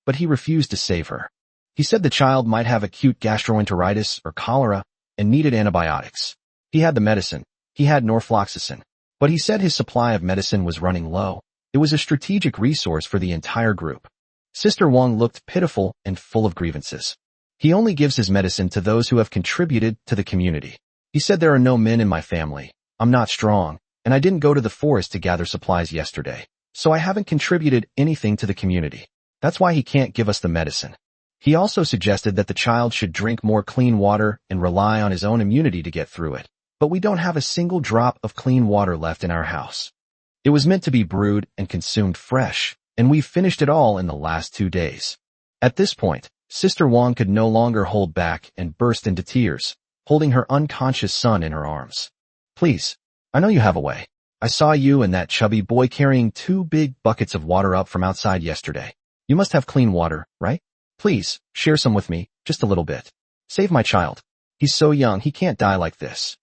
But he refused to save her. He said the child might have acute gastroenteritis or cholera and needed antibiotics. He had the medicine. He had norfloxacin. But he said his supply of medicine was running low. It was a strategic resource for the entire group. Sister Wang looked pitiful and full of grievances. He only gives his medicine to those who have contributed to the community. He said there are no men in my family. I'm not strong, and I didn't go to the forest to gather supplies yesterday, so I haven't contributed anything to the community. That's why he can't give us the medicine. He also suggested that the child should drink more clean water and rely on his own immunity to get through it. But we don't have a single drop of clean water left in our house. It was meant to be brewed and consumed fresh, and we've finished it all in the last 2 days. At this point, Sister Wang could no longer hold back and burst into tears, holding her unconscious son in her arms. Please, I know you have a way. I saw you and that chubby boy carrying 2 big buckets of water up from outside yesterday. You must have clean water, right? Please, share some with me, just a little bit. Save my child. He's so young, he can't die like this.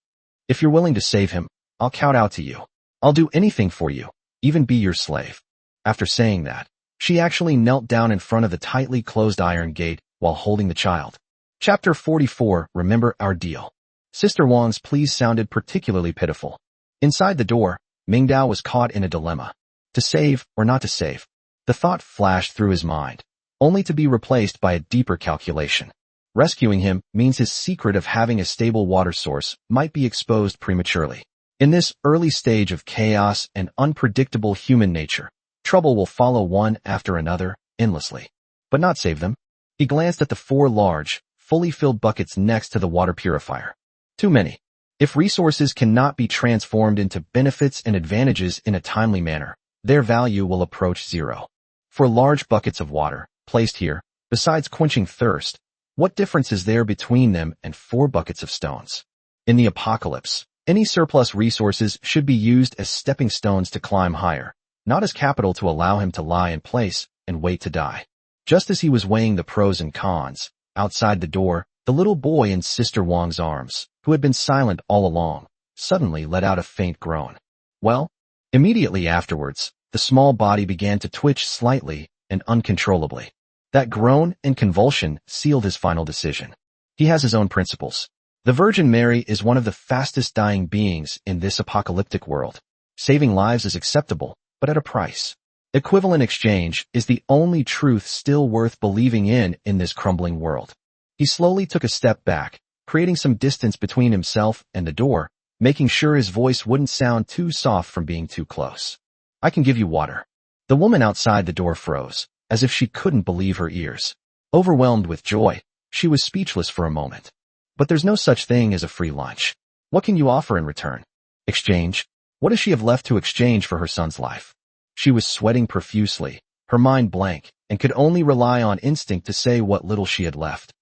If you're willing to save him, I'll kowtow to you. I'll do anything for you, even be your slave." After saying that, she actually knelt down in front of the tightly closed iron gate while holding the child. Chapter 44, Remember Our Deal. Sister Wang's pleas sounded particularly pitiful. Inside the door, Mingdao was caught in a dilemma. To save or not to save? The thought flashed through his mind, only to be replaced by a deeper calculation. Rescuing him means his secret of having a stable water source might be exposed prematurely. In this early stage of chaos and unpredictable human nature, trouble will follow one after another, endlessly. But not save them. He glanced at the 4 large, fully filled buckets next to the water purifier. Too many. If resources cannot be transformed into benefits and advantages in a timely manner, their value will approach 0. 4 large buckets of water, placed here, besides quenching thirst, what difference is there between them and 4 buckets of stones? In the apocalypse, any surplus resources should be used as stepping stones to climb higher, not as capital to allow him to lie in place and wait to die. Just as he was weighing the pros and cons, outside the door, the little boy in Sister Wang's arms, who had been silent all along, suddenly let out a faint groan. Well, immediately afterwards, the small body began to twitch slightly and uncontrollably. That groan and convulsion sealed his final decision. He has his own principles. The Virgin Mary is one of the fastest dying beings in this apocalyptic world. Saving lives is acceptable, but at a price. Equivalent exchange is the only truth still worth believing in this crumbling world. He slowly took a step back, creating some distance between himself and the door, making sure his voice wouldn't sound too soft from being too close. "I can give you water." The woman outside the door froze, as if she couldn't believe her ears. Overwhelmed with joy, she was speechless for a moment. "But there's no such thing as a free lunch. What can you offer in return?" "Exchange? What does she have left to exchange for her son's life?" She was sweating profusely, her mind blank, and could only rely on instinct to say what little she had left.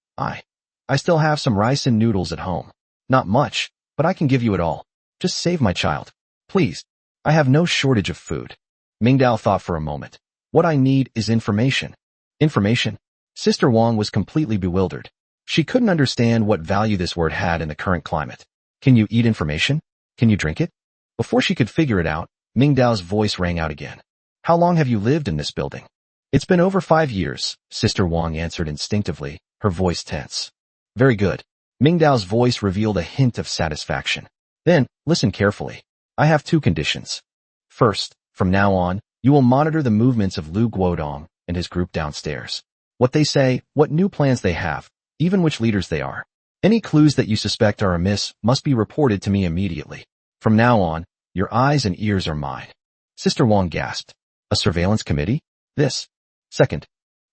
I still have some rice and noodles at home. Not much, but I can give you it all. Just save my child. Please. I have no shortage of food." Mingdao thought for a moment. "What I need is information." Information? Sister Wang was completely bewildered. She couldn't understand what value this word had in the current climate. Can you eat information? Can you drink it? Before she could figure it out, Mingdao's voice rang out again. "How long have you lived in this building?" "It's been over 5 years, Sister Wang answered instinctively, her voice tense. "Very good." Mingdao's voice revealed a hint of satisfaction. "Then, listen carefully. I have 2 conditions. First, from now on, you will monitor the movements of Lu Guodong and his group downstairs. What they say, what new plans they have, even which leaders they are. Any clues that you suspect are amiss must be reported to me immediately. From now on, your eyes and ears are mine." Sister Wang gasped. "A surveillance committee? This?" "Second,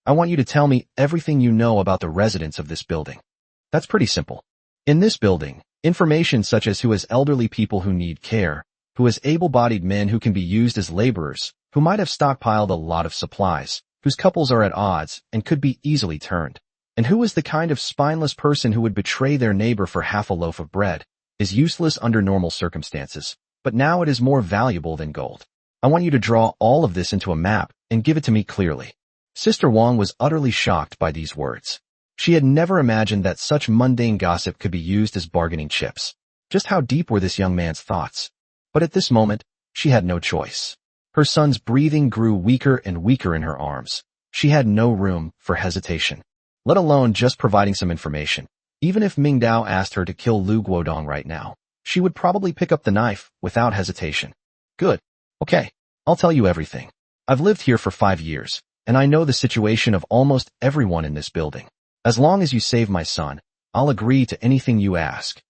I want you to tell me everything you know about the residents of this building." "That's pretty simple. In this building, information such as who has elderly people who need care, who has able-bodied men who can be used as laborers, who might have stockpiled a lot of supplies, whose couples are at odds and could be easily turned, and who is the kind of spineless person who would betray their neighbor for half a loaf of bread, is useless under normal circumstances, but now it is more valuable than gold. I want you to draw all of this into a map and give it to me clearly." Sister Wang was utterly shocked by these words. She had never imagined that such mundane gossip could be used as bargaining chips. Just how deep were this young man's thoughts? But at this moment, she had no choice. Her son's breathing grew weaker and weaker in her arms. She had no room for hesitation, let alone just providing some information. Even if Mingdao asked her to kill Lu Guodong right now, she would probably pick up the knife without hesitation. "Good. Okay, I'll tell you everything. I've lived here for 5 years, and I know the situation of almost everyone in this building. As long as you save my son, I'll agree to anything you ask."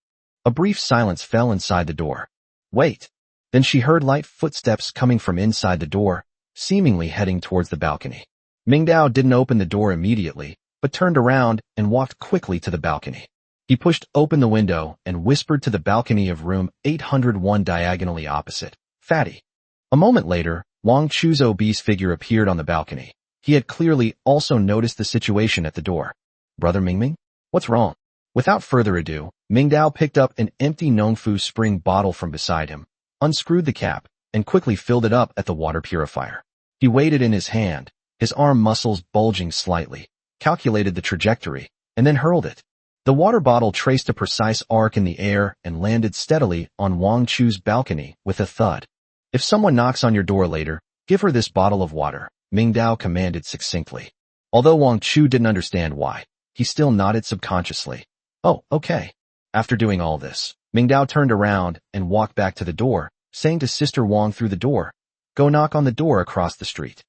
A brief silence fell inside the door. "Wait." Then she heard light footsteps coming from inside the door, seemingly heading towards the balcony. Mingdao didn't open the door immediately, but turned around and walked quickly to the balcony. He pushed open the window and whispered to the balcony of room 801 diagonally opposite, "Fatty." A moment later, Wang Chu's obese figure appeared on the balcony. He had clearly also noticed the situation at the door. "Brother Mingming? What's wrong?" Without further ado, Mingdao picked up an empty Nongfu spring bottle from beside him, unscrewed the cap, and quickly filled it up at the water purifier. He weighed it in his hand, his arm muscles bulging slightly, calculated the trajectory, and then hurled it. The water bottle traced a precise arc in the air and landed steadily on Wang Chu's balcony with a thud. "If someone knocks on your door later, give her this bottle of water," Ming Dao commanded succinctly. Although Wang Chu didn't understand why, he still nodded subconsciously. "Oh, okay." After doing all this, Ming Dao turned around and walked back to the door, saying to Sister Wang through the door, "Go knock on the door across the street."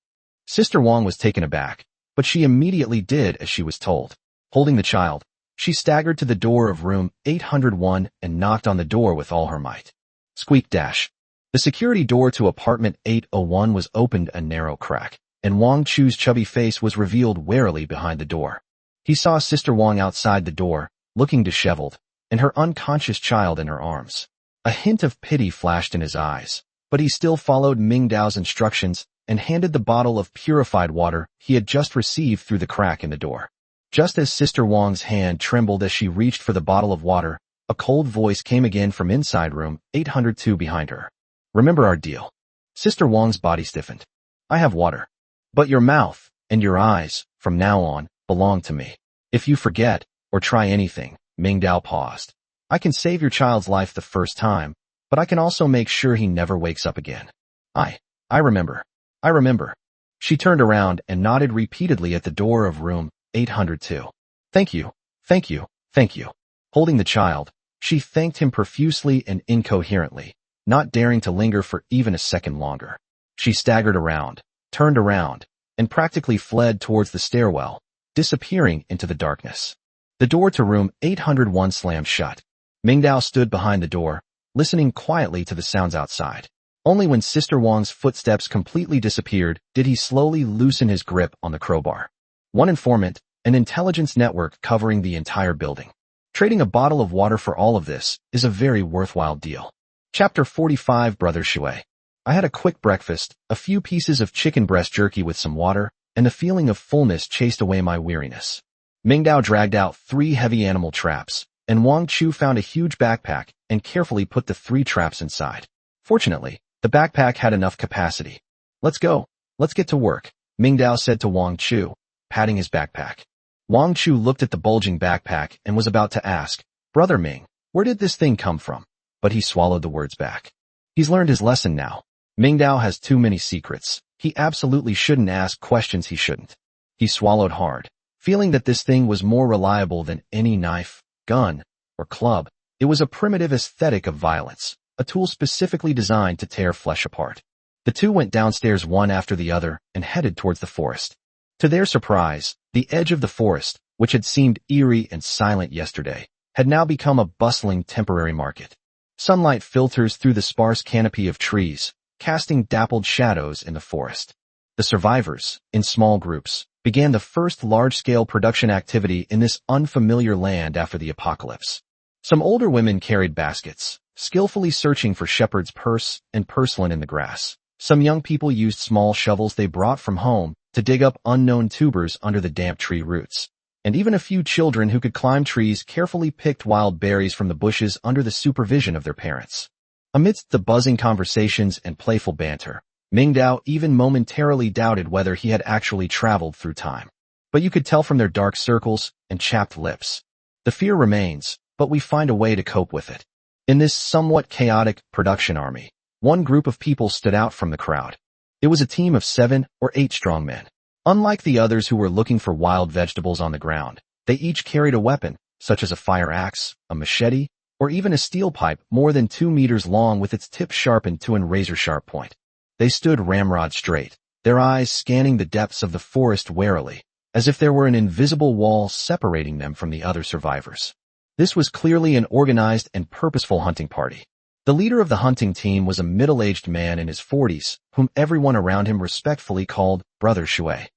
Sister Wang was taken aback, but she immediately did as she was told. Holding the child, she staggered to the door of room 801 and knocked on the door with all her might. Squeak dash. The security door to apartment 801 was opened a narrow crack, and Wang Chu's chubby face was revealed warily behind the door. He saw Sister Wang outside the door, looking disheveled, and her unconscious child in her arms. A hint of pity flashed in his eyes, but he still followed Ming Dao's instructions and handed the bottle of purified water he had just received through the crack in the door. Just as Sister Wang's hand trembled as she reached for the bottle of water, a cold voice came again from inside room 802 behind her. "Remember our deal." Sister Wang's body stiffened. "I have water. But your mouth and your eyes, from now on, belong to me. If you forget, or try anything," Ming Dao paused, "I can save your child's life the first time, but I can also make sure he never wakes up again." I remember. I remember." She turned around and nodded repeatedly at the door of room 802. Thank you, thank you, thank you." Holding the child, she thanked him profusely and incoherently, not daring to linger for even a second longer. She staggered around, turned around, and practically fled towards the stairwell, disappearing into the darkness. The door to room 801 slammed shut. Ming Dao stood behind the door, listening quietly to the sounds outside. Only when Sister Wang's footsteps completely disappeared did he slowly loosen his grip on the crowbar. One informant, an intelligence network covering the entire building. Trading a bottle of water for all of this is a very worthwhile deal. Chapter 45 Brother Shui. I had a quick breakfast, a few pieces of chicken breast jerky with some water, and the feeling of fullness chased away my weariness. Ming Dao dragged out 3 heavy animal traps, and Wang Chu found a huge backpack and carefully put the 3 traps inside. Fortunately, the backpack had enough capacity. "Let's go. Let's get to work," Ming Dao said to Wang Chu, patting his backpack. Wang Chu looked at the bulging backpack and was about to ask, "Brother Ming, where did this thing come from?" But he swallowed the words back. He's learned his lesson now. Ming Dao has too many secrets. He absolutely shouldn't ask questions he shouldn't. He swallowed hard, feeling that this thing was more reliable than any knife, gun, or club. It was a primitive aesthetic of violence, a tool specifically designed to tear flesh apart. The two went downstairs one after the other and headed towards the forest. To their surprise, the edge of the forest, which had seemed eerie and silent yesterday, had now become a bustling temporary market. Sunlight filters through the sparse canopy of trees, casting dappled shadows in the forest. The survivors, in small groups, began the first large-scale production activity in this unfamiliar land after the apocalypse. Some older women carried baskets, skillfully searching for shepherd's purse and purslane in the grass. Some young people used small shovels they brought from home to dig up unknown tubers under the damp tree roots. And even a few children who could climb trees carefully picked wild berries from the bushes under the supervision of their parents. Amidst the buzzing conversations and playful banter, Ming Dao even momentarily doubted whether he had actually traveled through time. But you could tell from their dark circles and chapped lips. The fear remains, but we find a way to cope with it. In this somewhat chaotic production army, one group of people stood out from the crowd. It was a team of 7 or 8 strong men. Unlike the others who were looking for wild vegetables on the ground, they each carried a weapon, such as a fire axe, a machete, or even a steel pipe more than 2 meters long with its tip sharpened to a razor-sharp point. They stood ramrod straight, their eyes scanning the depths of the forest warily, as if there were an invisible wall separating them from the other survivors. This was clearly an organized and purposeful hunting party. The leader of the hunting team was a middle-aged man in his 40s, whom everyone around him respectfully called Brother Shui.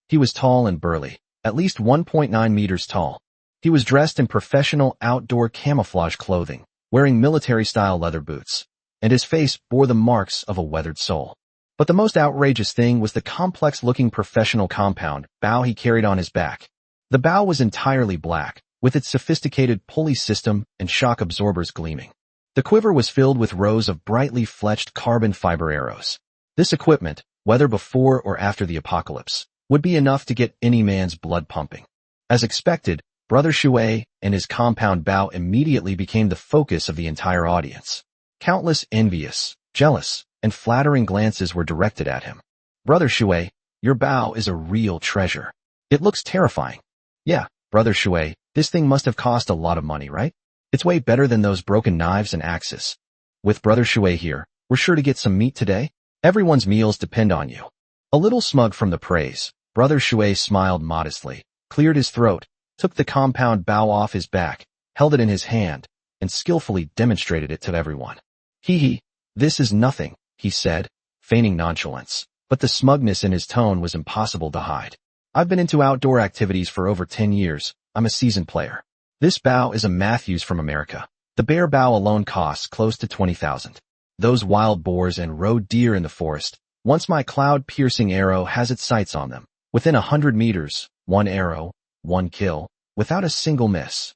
He was tall and burly, at least 1.9 meters tall. He was dressed in professional outdoor camouflage clothing, wearing military-style leather boots, and his face bore the marks of a weathered soul. But the most outrageous thing was the complex-looking professional compound bow he carried on his back. The bow was entirely black, with its sophisticated pulley system and shock absorbers gleaming. The quiver was filled with rows of brightly fletched carbon fiber arrows. This equipment, whether before or after the apocalypse, would be enough to get any man's blood pumping. As expected, Brother Shui and his compound bow immediately became the focus of the entire audience. Countless envious, jealous, and flattering glances were directed at him. Brother Shui, your bow is a real treasure. It looks terrifying. Yeah, Brother Shui, this thing must have cost a lot of money, right? It's way better than those broken knives and axes. With Brother Shui here, we're sure to get some meat today. Everyone's meals depend on you. A little smug from the praise, Brother Shui smiled modestly, cleared his throat, took the compound bow off his back, held it in his hand, and skillfully demonstrated it to everyone. Hee, this is nothing, he said, feigning nonchalance, but the smugness in his tone was impossible to hide. I've been into outdoor activities for over 10 years. I'm a seasoned player. This bow is a Matthews from America. The bear bow alone costs close to 20,000. Those wild boars and roe deer in the forest, once my cloud-piercing arrow has its sights on them. Within 100 meters, one arrow, one kill, without a single miss.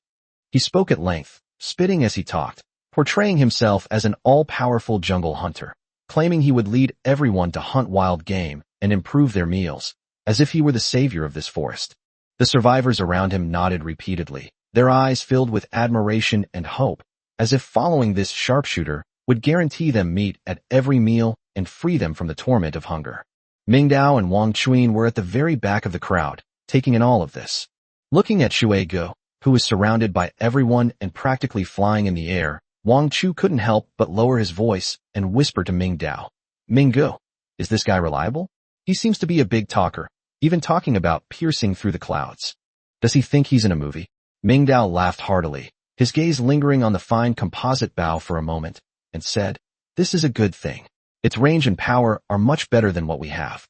He spoke at length, spitting as he talked, portraying himself as an all-powerful jungle hunter, claiming he would lead everyone to hunt wild game and improve their meals, as if he were the savior of this forest. The survivors around him nodded repeatedly, their eyes filled with admiration and hope, as if following this sharpshooter would guarantee them meat at every meal and free them from the torment of hunger. Mingdao and Wang Chuan were at the very back of the crowd, taking in all of this. Looking at Shui Ge, who was surrounded by everyone and practically flying in the air, Wang Chu couldn't help but lower his voice and whisper to Mingdao, Minggu, is this guy reliable? He seems to be a big talker, even talking about piercing through the clouds. Does he think he's in a movie? Mingdao laughed heartily, his gaze lingering on the fine composite bow for a moment, and said, this is a good thing. Its range and power are much better than what we have.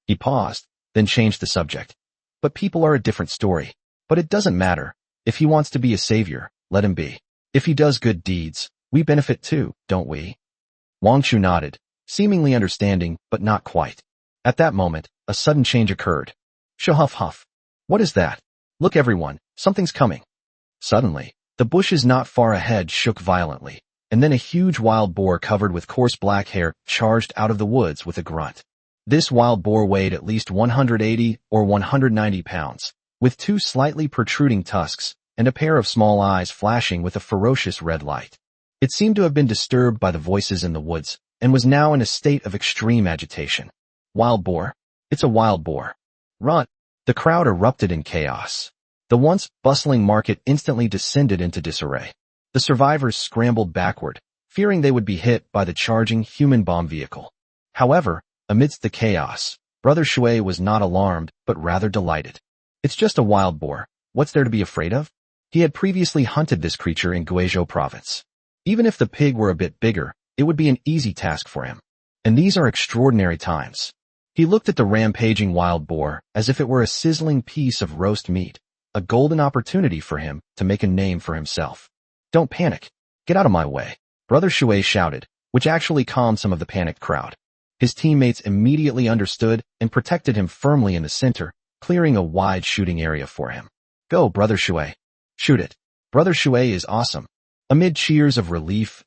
He paused, then changed the subject. But people are a different story. But it doesn't matter. If he wants to be a savior, let him be. If he does good deeds, we benefit too, don't we? Wang Chu nodded, seemingly understanding, but not quite. At that moment, a sudden change occurred. Shahuff huff. What is that? Look everyone, something's coming. Suddenly, the bushes not far ahead shook violently, and then a huge wild boar covered with coarse black hair charged out of the woods with a grunt. This wild boar weighed at least 180 or 190 pounds, with two slightly protruding tusks and a pair of small eyes flashing with a ferocious red light. It seemed to have been disturbed by the voices in the woods and was now in a state of extreme agitation. Wild boar? It's a wild boar. Run! The crowd erupted in chaos. The once bustling market instantly descended into disarray. The survivors scrambled backward, fearing they would be hit by the charging human bomb vehicle. However, amidst the chaos, Brother Shui was not alarmed, but rather delighted. It's just a wild boar. What's there to be afraid of? He had previously hunted this creature in Guizhou province. Even if the pig were a bit bigger, it would be an easy task for him. And these are extraordinary times. He looked at the rampaging wild boar as if it were a sizzling piece of roast meat, a golden opportunity for him to make a name for himself. Don't panic. Get out of my way, Brother Shui shouted, which actually calmed some of the panicked crowd. His teammates immediately understood and protected him firmly in the center, clearing a wide shooting area for him. Go, Brother Shui. Shoot it. Brother Shui is awesome. Amid cheers of relief,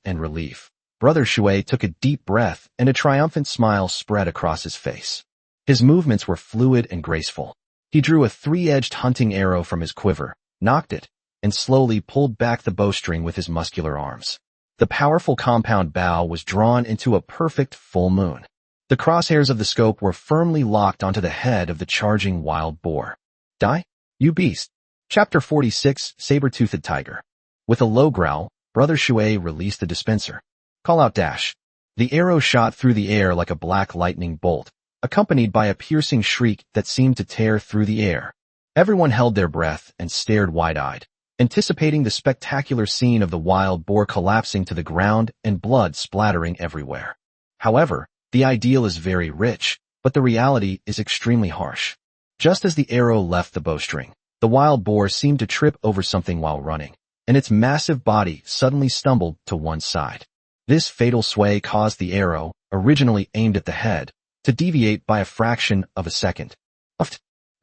Brother Shui took a deep breath and a triumphant smile spread across his face. His movements were fluid and graceful. He drew a three-edged hunting arrow from his quiver, knocked it, and slowly pulled back the bowstring with his muscular arms. The powerful compound bow was drawn into a perfect full moon. The crosshairs of the scope were firmly locked onto the head of the charging wild boar. Die, you beast. Chapter 46, Saber-Toothed Tiger. With a low growl, Brother Shui released the dispenser. Call out dash. The arrow shot through the air like a black lightning bolt, accompanied by a piercing shriek that seemed to tear through the air. Everyone held their breath and stared wide-eyed, anticipating the spectacular scene of the wild boar collapsing to the ground and blood splattering everywhere. However, the ideal is very rich, but the reality is extremely harsh. Just as the arrow left the bowstring, the wild boar seemed to trip over something while running, and its massive body suddenly stumbled to one side. This fatal sway caused the arrow, originally aimed at the head, to deviate by a fraction of a second.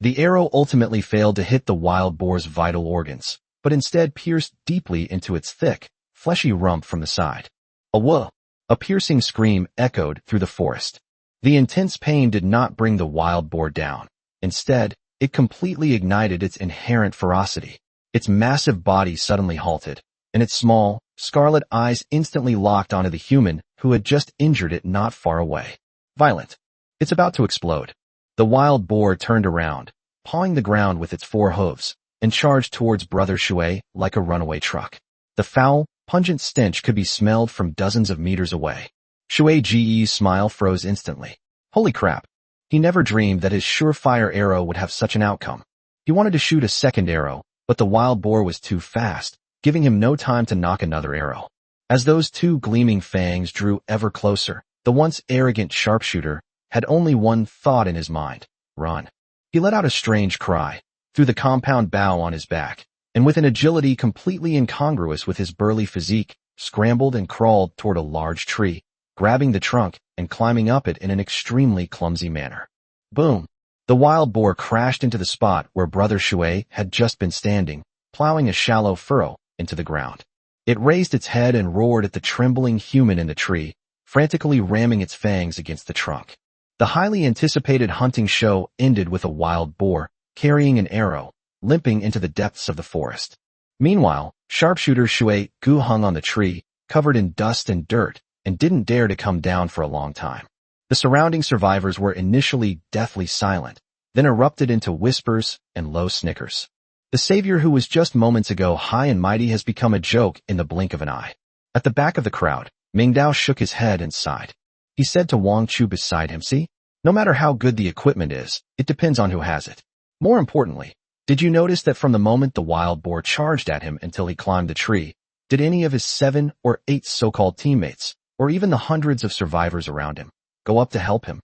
The arrow ultimately failed to hit the wild boar's vital organs, but instead pierced deeply into its thick, fleshy rump from the side. A whoa! A piercing scream echoed through the forest. The intense pain did not bring the wild boar down. Instead, it completely ignited its inherent ferocity. Its massive body suddenly halted, and its small, scarlet eyes instantly locked onto the human who had just injured it not far away. Violent. It's about to explode. The wild boar turned around, pawing the ground with its 4 hooves, and charged towards Brother Shui like a runaway truck. The foul, pungent stench could be smelled from dozens of meters away. Shui Ji's smile froze instantly. Holy crap. He never dreamed that his surefire arrow would have such an outcome. He wanted to shoot a second arrow, but the wild boar was too fast, giving him no time to knock another arrow. As those 2 gleaming fangs drew ever closer, the once arrogant sharpshooter had only one thought in his mind: run. He let out a strange cry, threw the compound bough on his back, and with an agility completely incongruous with his burly physique, scrambled and crawled toward a large tree, grabbing the trunk and climbing up it in an extremely clumsy manner. Boom! The wild boar crashed into the spot where Brother Shui had just been standing, plowing a shallow furrow into the ground. It raised its head and roared at the trembling human in the tree, frantically ramming its fangs against the trunk. The highly anticipated hunting show ended with a wild boar, carrying an arrow, limping into the depths of the forest. Meanwhile, sharpshooter Shui Gu hung on the tree, covered in dust and dirt, and didn't dare to come down for a long time. The surrounding survivors were initially deathly silent, then erupted into whispers and low snickers. The savior who was just moments ago high and mighty has become a joke in the blink of an eye. At the back of the crowd, Ming Dao shook his head and sighed. He said to Wang Chu beside him, "See? No matter how good the equipment is, it depends on who has it. More importantly, did you notice that from the moment the wild boar charged at him until he climbed the tree, did any of his 7 or 8 so-called teammates, or even the hundreds of survivors around him, go up to help him?"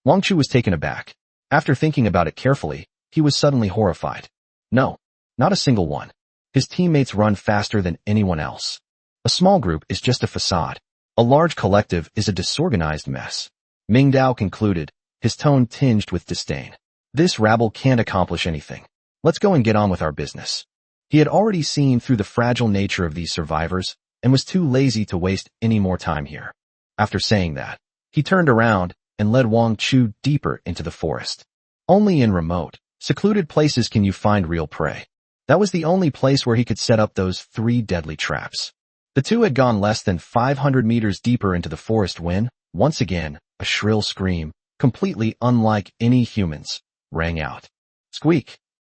Wang Chu was taken aback. After thinking about it carefully, he was suddenly horrified. No, not a single one. His teammates run faster than anyone else. A small group is just a facade. A large collective is a disorganized mess. Ming Dao concluded, his tone tinged with disdain. This rabble can't accomplish anything. Let's go and get on with our business. He had already seen through the fragile nature of these survivors and was too lazy to waste any more time here. After saying that, he turned around and led Wang Chu deeper into the forest. Only in remote, secluded places can you find real prey. That was the only place where he could set up those 3 deadly traps. The 2 had gone less than 500 meters deeper into the forest when, once again, a shrill scream, completely unlike any humans, rang out. Squeak!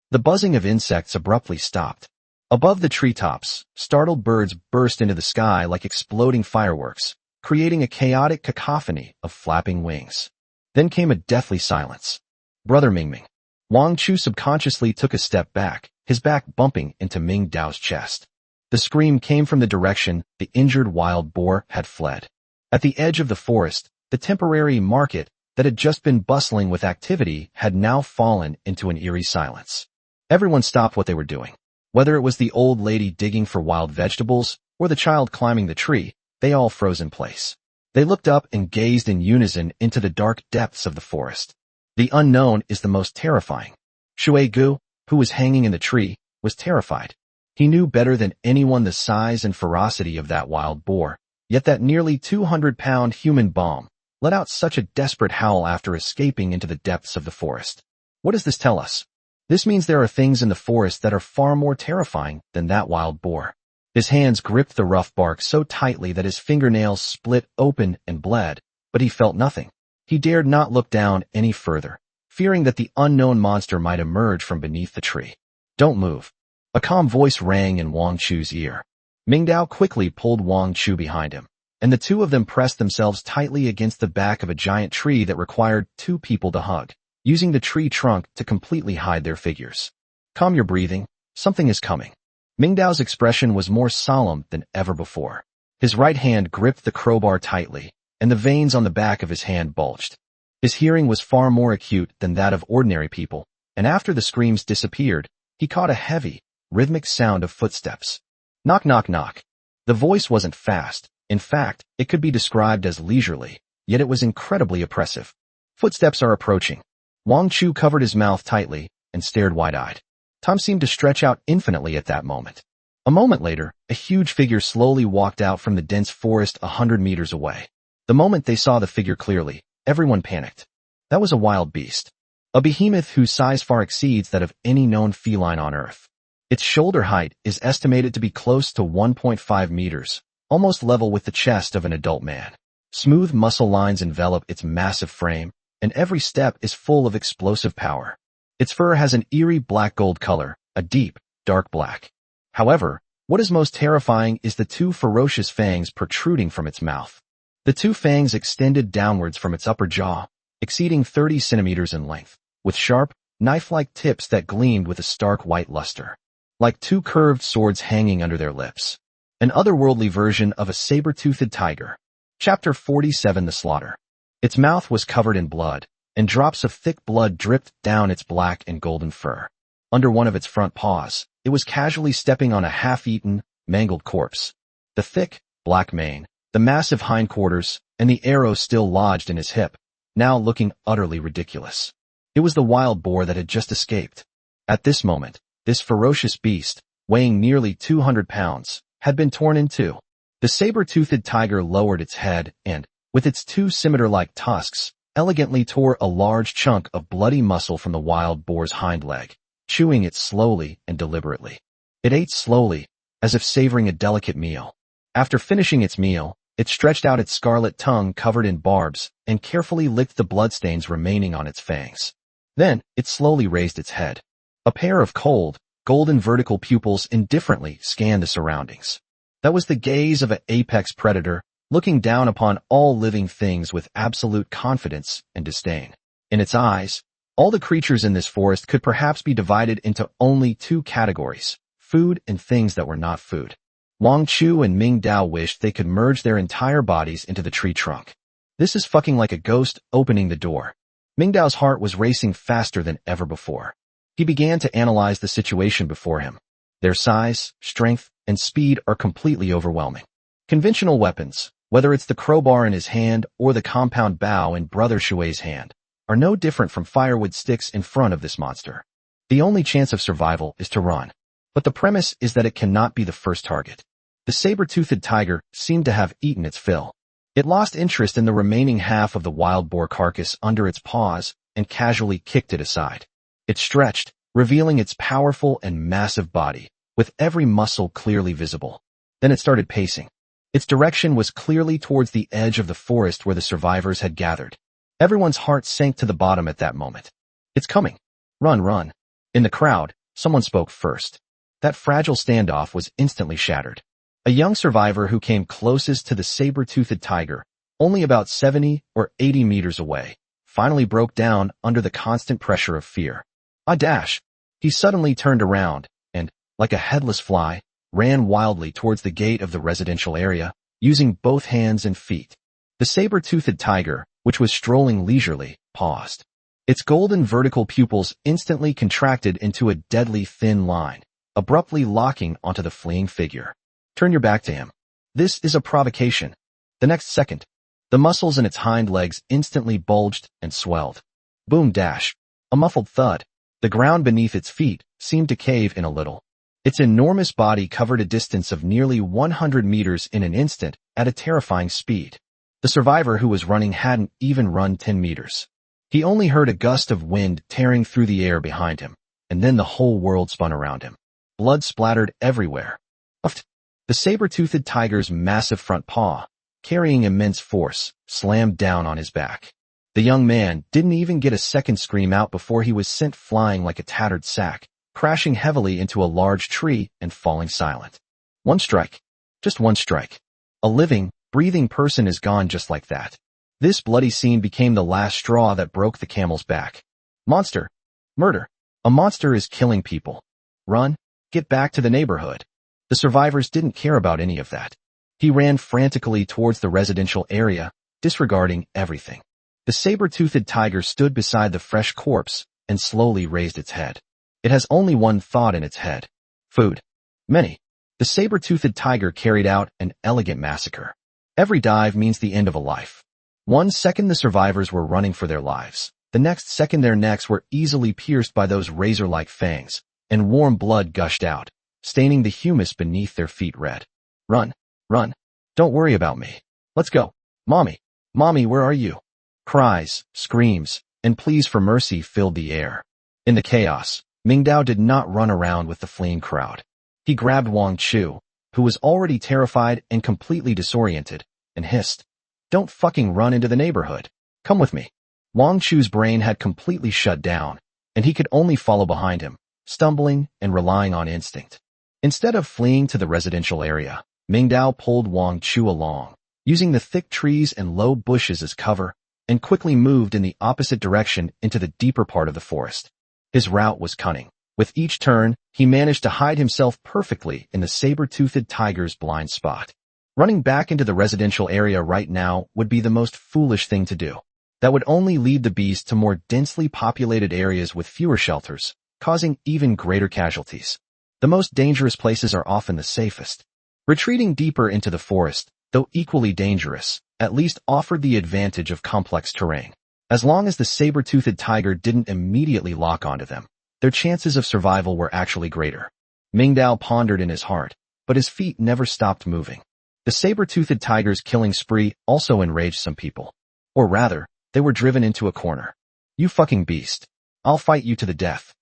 The buzzing of insects abruptly stopped. Above the treetops, startled birds burst into the sky like exploding fireworks, creating a chaotic cacophony of flapping wings. Then came a deathly silence. Brother Mingming. Wang Chu subconsciously took a step back, his back bumping into Ming Dao's chest. The scream came from the direction the injured wild boar had fled. At the edge of the forest, the temporary market that had just been bustling with activity had now fallen into an eerie silence. Everyone stopped what they were doing. Whether it was the old lady digging for wild vegetables or the child climbing the tree, they all froze in place. They looked up and gazed in unison into the dark depths of the forest. The unknown is the most terrifying. Shui Gu, who was hanging in the tree, was terrified. He knew better than anyone the size and ferocity of that wild boar, yet that nearly 200-pound human bomb let out such a desperate howl after escaping into the depths of the forest. What does this tell us? This means there are things in the forest that are far more terrifying than that wild boar. His hands gripped the rough bark so tightly that his fingernails split open and bled, but he felt nothing. He dared not look down any further, fearing that the unknown monster might emerge from beneath the tree. Don't move. A calm voice rang in Wang Chu's ear. Ming Dao quickly pulled Wang Chu behind him, and the 2 of them pressed themselves tightly against the back of a giant tree that required 2 people to hug, using the tree trunk to completely hide their figures. Calm your breathing. Something is coming. Ming Dao's expression was more solemn than ever before. His right hand gripped the crowbar tightly, and the veins on the back of his hand bulged. His hearing was far more acute than that of ordinary people, and after the screams disappeared, he caught a heavy, rhythmic sound of footsteps. Knock, knock, knock. The voice wasn't fast. In fact, it could be described as leisurely, yet it was incredibly oppressive. Footsteps are approaching. Wang Chu covered his mouth tightly and stared wide-eyed. Time seemed to stretch out infinitely at that moment. A moment later, a huge figure slowly walked out from the dense forest 100 meters away. The moment they saw the figure clearly, everyone panicked. That was a wild beast. A behemoth whose size far exceeds that of any known feline on Earth. Its shoulder height is estimated to be close to 1.5 meters, almost level with the chest of an adult man. Smooth muscle lines envelop its massive frame, and every step is full of explosive power. Its fur has an eerie black-gold color, a deep, dark black. However, what is most terrifying is the two ferocious fangs protruding from its mouth. The two fangs extended downwards from its upper jaw, exceeding 30 centimeters in length, with sharp, knife-like tips that gleamed with a stark white luster. Like two curved swords hanging under their lips. An otherworldly version of a saber-toothed tiger. Chapter 47: The Slaughter. Its mouth was covered in blood, and drops of thick blood dripped down its black and golden fur. Under one of its front paws, it was casually stepping on a half-eaten, mangled corpse. The thick, black mane, the massive hindquarters, and the arrow still lodged in his hip, now looking utterly ridiculous. It was the wild boar that had just escaped. At this moment, this ferocious beast, weighing nearly 200 pounds, had been torn in two. The saber-toothed tiger lowered its head and, with its two scimitar-like tusks, elegantly tore a large chunk of bloody muscle from the wild boar's hind leg, chewing it slowly and deliberately. It ate slowly, as if savoring a delicate meal. After finishing its meal, it stretched out its scarlet tongue covered in barbs and carefully licked the bloodstains remaining on its fangs. Then, it slowly raised its head. A pair of cold, golden vertical pupils indifferently scanned the surroundings. That was the gaze of an apex predator, looking down upon all living things with absolute confidence and disdain. In its eyes, all the creatures in this forest could perhaps be divided into only two categories: food and things that were not food. Wang Chu and Ming Dao wished they could merge their entire bodies into the tree trunk. This is fucking like a ghost opening the door. Ming Dao's heart was racing faster than ever before. He began to analyze the situation before him. Their size, strength, and speed are completely overwhelming. Conventional weapons, whether it's the crowbar in his hand or the compound bow in Brother Shui's hand, are no different from firewood sticks in front of this monster. The only chance of survival is to run. But the premise is that it cannot be the first target. The saber-toothed tiger seemed to have eaten its fill. It lost interest in the remaining half of the wild boar carcass under its paws and casually kicked it aside. It stretched, revealing its powerful and massive body, with every muscle clearly visible. Then it started pacing. Its direction was clearly towards the edge of the forest where the survivors had gathered. Everyone's heart sank to the bottom at that moment. It's coming. Run, run. In the crowd, someone spoke first. That fragile standoff was instantly shattered. A young survivor who came closest to the saber-toothed tiger, only about 70 or 80 meters away, finally broke down under the constant pressure of fear. A dash. He suddenly turned around and, like a headless fly, ran wildly towards the gate of the residential area, using both hands and feet. The saber-toothed tiger, which was strolling leisurely, paused. Its golden vertical pupils instantly contracted into a deadly thin line, abruptly locking onto the fleeing figure. Turn your back to him. This is a provocation. The next second, the muscles in its hind legs instantly bulged and swelled. Boom dash. A muffled thud. The ground beneath its feet seemed to cave in a little. Its enormous body covered a distance of nearly 100 meters in an instant at a terrifying speed. The survivor who was running hadn't even run 10 meters. He only heard a gust of wind tearing through the air behind him, and then the whole world spun around him. Blood splattered everywhere. Uft. The saber-toothed tiger's massive front paw, carrying immense force, slammed down on his back. The young man didn't even get a second scream out before he was sent flying like a tattered sack, crashing heavily into a large tree and falling silent. One strike. Just one strike. A living, breathing person is gone just like that. This bloody scene became the last straw that broke the camel's back. Monster. Murder. A monster is killing people. Run. Get back to the neighborhood. The survivors didn't care about any of that. He ran frantically towards the residential area, disregarding everything. The saber-toothed tiger stood beside the fresh corpse and slowly raised its head. It has only one thought in its head. Food. Many. The saber-toothed tiger carried out an elegant massacre. Every dive means the end of a life. 1 second the survivors were running for their lives. The next second their necks were easily pierced by those razor-like fangs, and warm blood gushed out, staining the humus beneath their feet red. Run, run. Don't worry about me. Let's go. Mommy, mommy, where are you? Cries, screams, and pleas for mercy filled the air. In the chaos, Mingdao did not run around with the fleeing crowd. He grabbed Wang Chu, who was already terrified and completely disoriented, and hissed, "Don't fucking run into the neighborhood. Come with me." Wang Chu's brain had completely shut down, and he could only follow behind him, stumbling and relying on instinct. Instead of fleeing to the residential area, Mingdao pulled Wang Chu along, using the thick trees and low bushes as cover, and quickly moved in the opposite direction into the deeper part of the forest. His route was cunning. With each turn, he managed to hide himself perfectly in the saber-toothed tiger's blind spot. Running back into the residential area right now would be the most foolish thing to do. That would only lead the beast to more densely populated areas with fewer shelters, causing even greater casualties. The most dangerous places are often the safest. Retreating deeper into the forest, though equally dangerous, at least offered the advantage of complex terrain. As long as the saber-toothed tiger didn't immediately lock onto them, their chances of survival were actually greater. Mingdao pondered in his heart, but his feet never stopped moving. The saber-toothed tiger's killing spree also enraged some people. Or rather, they were driven into a corner. "You fucking beast. I'll fight you to the death.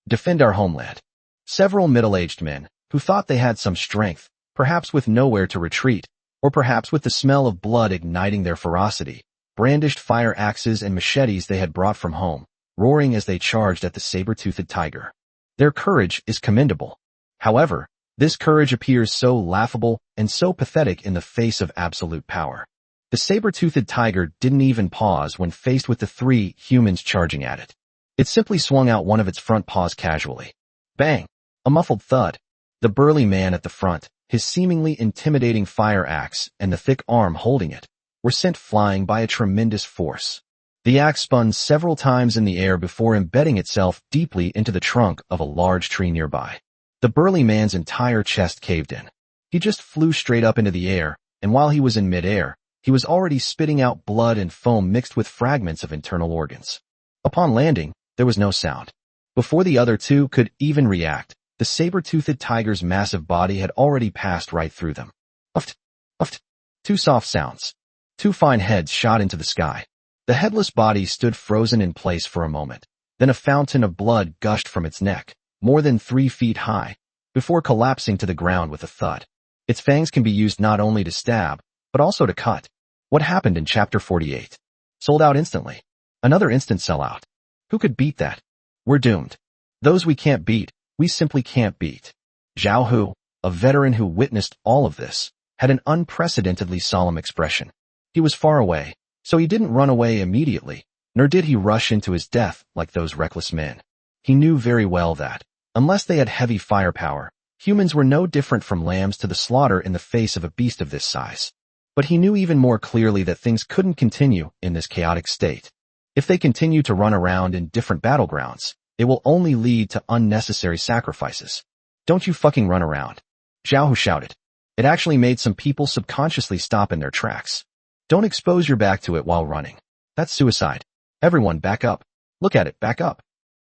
Defend our homeland." Several middle-aged men, who thought they had some strength, perhaps with nowhere to retreat, or perhaps with the smell of blood igniting their ferocity, brandished fire axes and machetes they had brought from home, roaring as they charged at the saber-toothed tiger. Their courage is commendable. However, this courage appears so laughable and so pathetic in the face of absolute power. The saber-toothed tiger didn't even pause when faced with the three humans charging at it. It simply swung out one of its front paws casually. Bang! A muffled thud. The burly man at the front, his seemingly intimidating fire axe and the thick arm holding it, were sent flying by a tremendous force. The axe spun several times in the air before embedding itself deeply into the trunk of a large tree nearby. The burly man's entire chest caved in. He just flew straight up into the air, and while he was in midair, he was already spitting out blood and foam mixed with fragments of internal organs. Upon landing, there was no sound. Before the other two could even react, the saber-toothed tiger's massive body had already passed right through them. Uft, uft. Two soft sounds. Two fine heads shot into the sky. The headless body stood frozen in place for a moment. Then a fountain of blood gushed from its neck, more than 3 feet high, before collapsing to the ground with a thud. Its fangs can be used not only to stab, but also to cut. What happened in Chapter 48? Sold out instantly. Another instant sellout. Who could beat that? We're doomed. Those we can't beat, we simply can't beat. Zhao Hu, a veteran who witnessed all of this, had an unprecedentedly solemn expression. He was far away, so he didn't run away immediately, nor did he rush into his death like those reckless men. He knew very well that, unless they had heavy firepower, humans were no different from lambs to the slaughter in the face of a beast of this size. But he knew even more clearly that things couldn't continue in this chaotic state. If they continue to run around in different battlegrounds, it will only lead to unnecessary sacrifices. "Don't you fucking run around," Zhao Hu shouted. It actually made some people subconsciously stop in their tracks. "Don't expose your back to it while running. That's suicide. Everyone back up. Look at it, back up.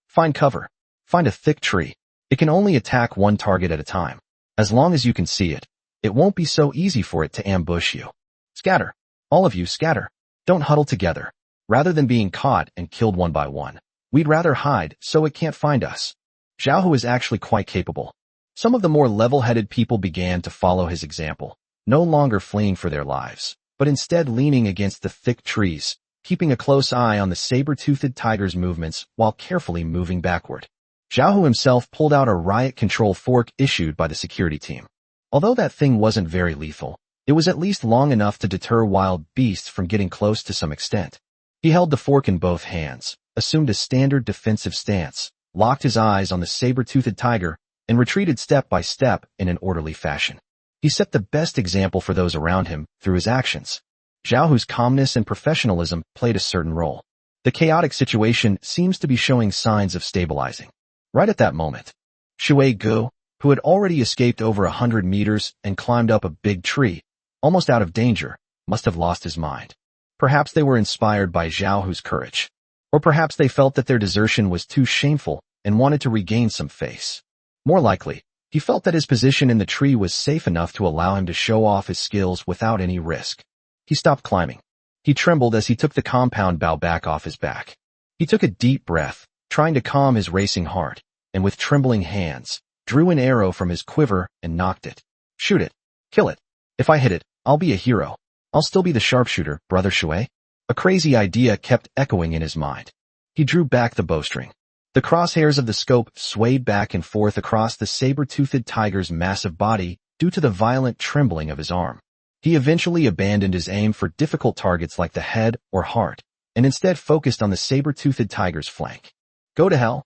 Find cover. Find a thick tree. It can only attack one target at a time. As long as you can see it, it won't be so easy for it to ambush you. Scatter. All of you scatter. Don't huddle together. Rather than being caught and killed one by one, we'd rather hide so it can't find us." Zhao Hu is actually quite capable. Some of the more level-headed people began to follow his example, no longer fleeing for their lives, but instead leaning against the thick trees, keeping a close eye on the saber-toothed tiger's movements while carefully moving backward. Zhao Hu himself pulled out a riot control fork issued by the security team. Although that thing wasn't very lethal, it was at least long enough to deter wild beasts from getting close to some extent. He held the fork in both hands, assumed a standard defensive stance, locked his eyes on the saber-toothed tiger, and retreated step by step in an orderly fashion. He set the best example for those around him through his actions. Zhao Hu's calmness and professionalism played a certain role. The chaotic situation seems to be showing signs of stabilizing. Right at that moment, Shui Gu, who had already escaped over 100 meters and climbed up a big tree, almost out of danger, must have lost his mind. Perhaps they were inspired by Zhao Hu's courage. Or perhaps they felt that their desertion was too shameful and wanted to regain some face. More likely, He felt that his position in the tree was safe enough to allow him to show off his skills without any risk. He stopped climbing. He trembled as he took the compound bough back off his back. He took a deep breath, trying to calm his racing heart, and with trembling hands, drew an arrow from his quiver and nocked it. Shoot it. Kill it. If I hit it, I'll be a hero. I'll still be the sharpshooter, Brother Shui. A crazy idea kept echoing in his mind. He drew back the bowstring. The crosshairs of the scope swayed back and forth across the saber-toothed tiger's massive body due to the violent trembling of his arm. He eventually abandoned his aim for difficult targets like the head or heart, and instead focused on the saber-toothed tiger's flank. Go to hell.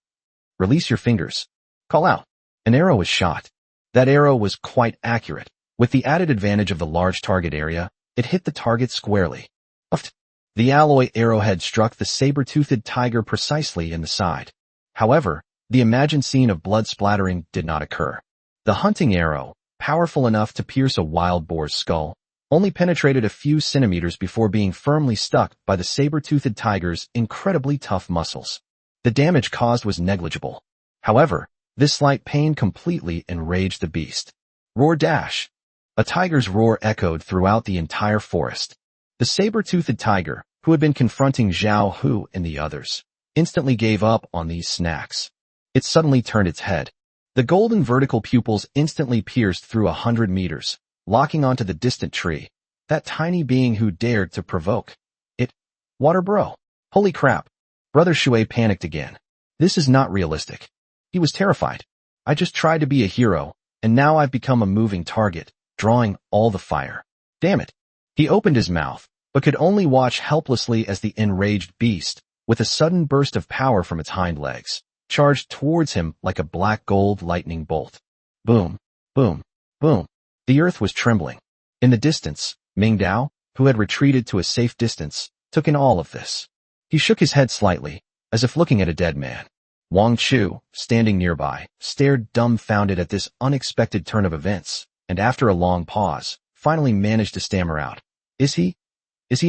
Release your fingers. Call out. An arrow was shot. That arrow was quite accurate. With the added advantage of the large target area, it hit the target squarely. Uft. The alloy arrowhead struck the saber-toothed tiger precisely in the side. However, the imagined scene of blood splattering did not occur. The hunting arrow, powerful enough to pierce a wild boar's skull, only penetrated a few centimeters before being firmly stuck by the saber-toothed tiger's incredibly tough muscles. The damage caused was negligible. However, this slight pain completely enraged the beast. Roar dash! A tiger's roar echoed throughout the entire forest. The saber-toothed tiger, who had been confronting Zhao Hu and the others, instantly gave up on these snacks. It suddenly turned its head. The golden vertical pupils instantly pierced through 100 meters, locking onto the distant tree. That tiny being who dared to provoke it. Water bro. Holy crap. Brother Shui panicked again. This is not realistic. He was terrified. I just tried to be a hero, and now I've become a moving target, drawing all the fire. Damn it. He opened his mouth, but could only watch helplessly as the enraged beast, with a sudden burst of power from its hind legs, charged towards him like a black gold lightning bolt. Boom, boom, boom. The earth was trembling. In the distance, Ming Dao, who had retreated to a safe distance, took in all of this. He shook his head slightly, as if looking at a dead man. Wang Chu, standing nearby, stared dumbfounded at this unexpected turn of events, and after a long pause, finally managed to stammer out. Is he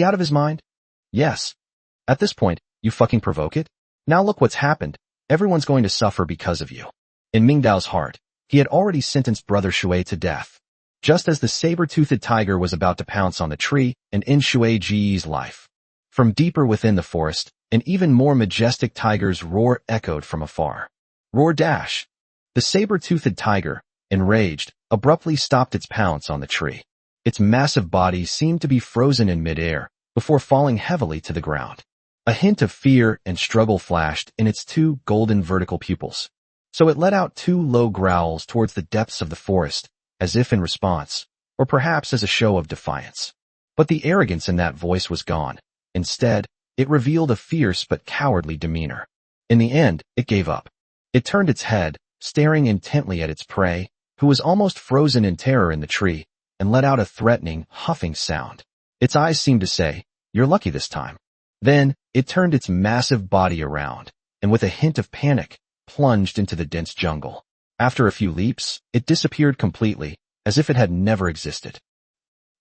out of his mind? Yes. At this point, you fucking provoke it? Now look what's happened. Everyone's going to suffer because of you. In Ming Dao's heart, he had already sentenced Brother Shui to death. Just as the saber-toothed tiger was about to pounce on the tree and end Shui Ji's life. From deeper within the forest, an even more majestic tiger's roar echoed from afar. Roar dash! The saber-toothed tiger, enraged, abruptly stopped its pounce on the tree. Its massive body seemed to be frozen in midair, before falling heavily to the ground. A hint of fear and struggle flashed in its two golden vertical pupils. So it let out two low growls towards the depths of the forest, as if in response, or perhaps as a show of defiance. But the arrogance in that voice was gone. Instead, it revealed a fierce but cowardly demeanor. In the end, it gave up. It turned its head, staring intently at its prey, who was almost frozen in terror in the tree, and let out a threatening, huffing sound. Its eyes seemed to say, "You're lucky this time." Then, it turned its massive body around, and with a hint of panic, plunged into the dense jungle. After a few leaps, it disappeared completely, as if it had never existed.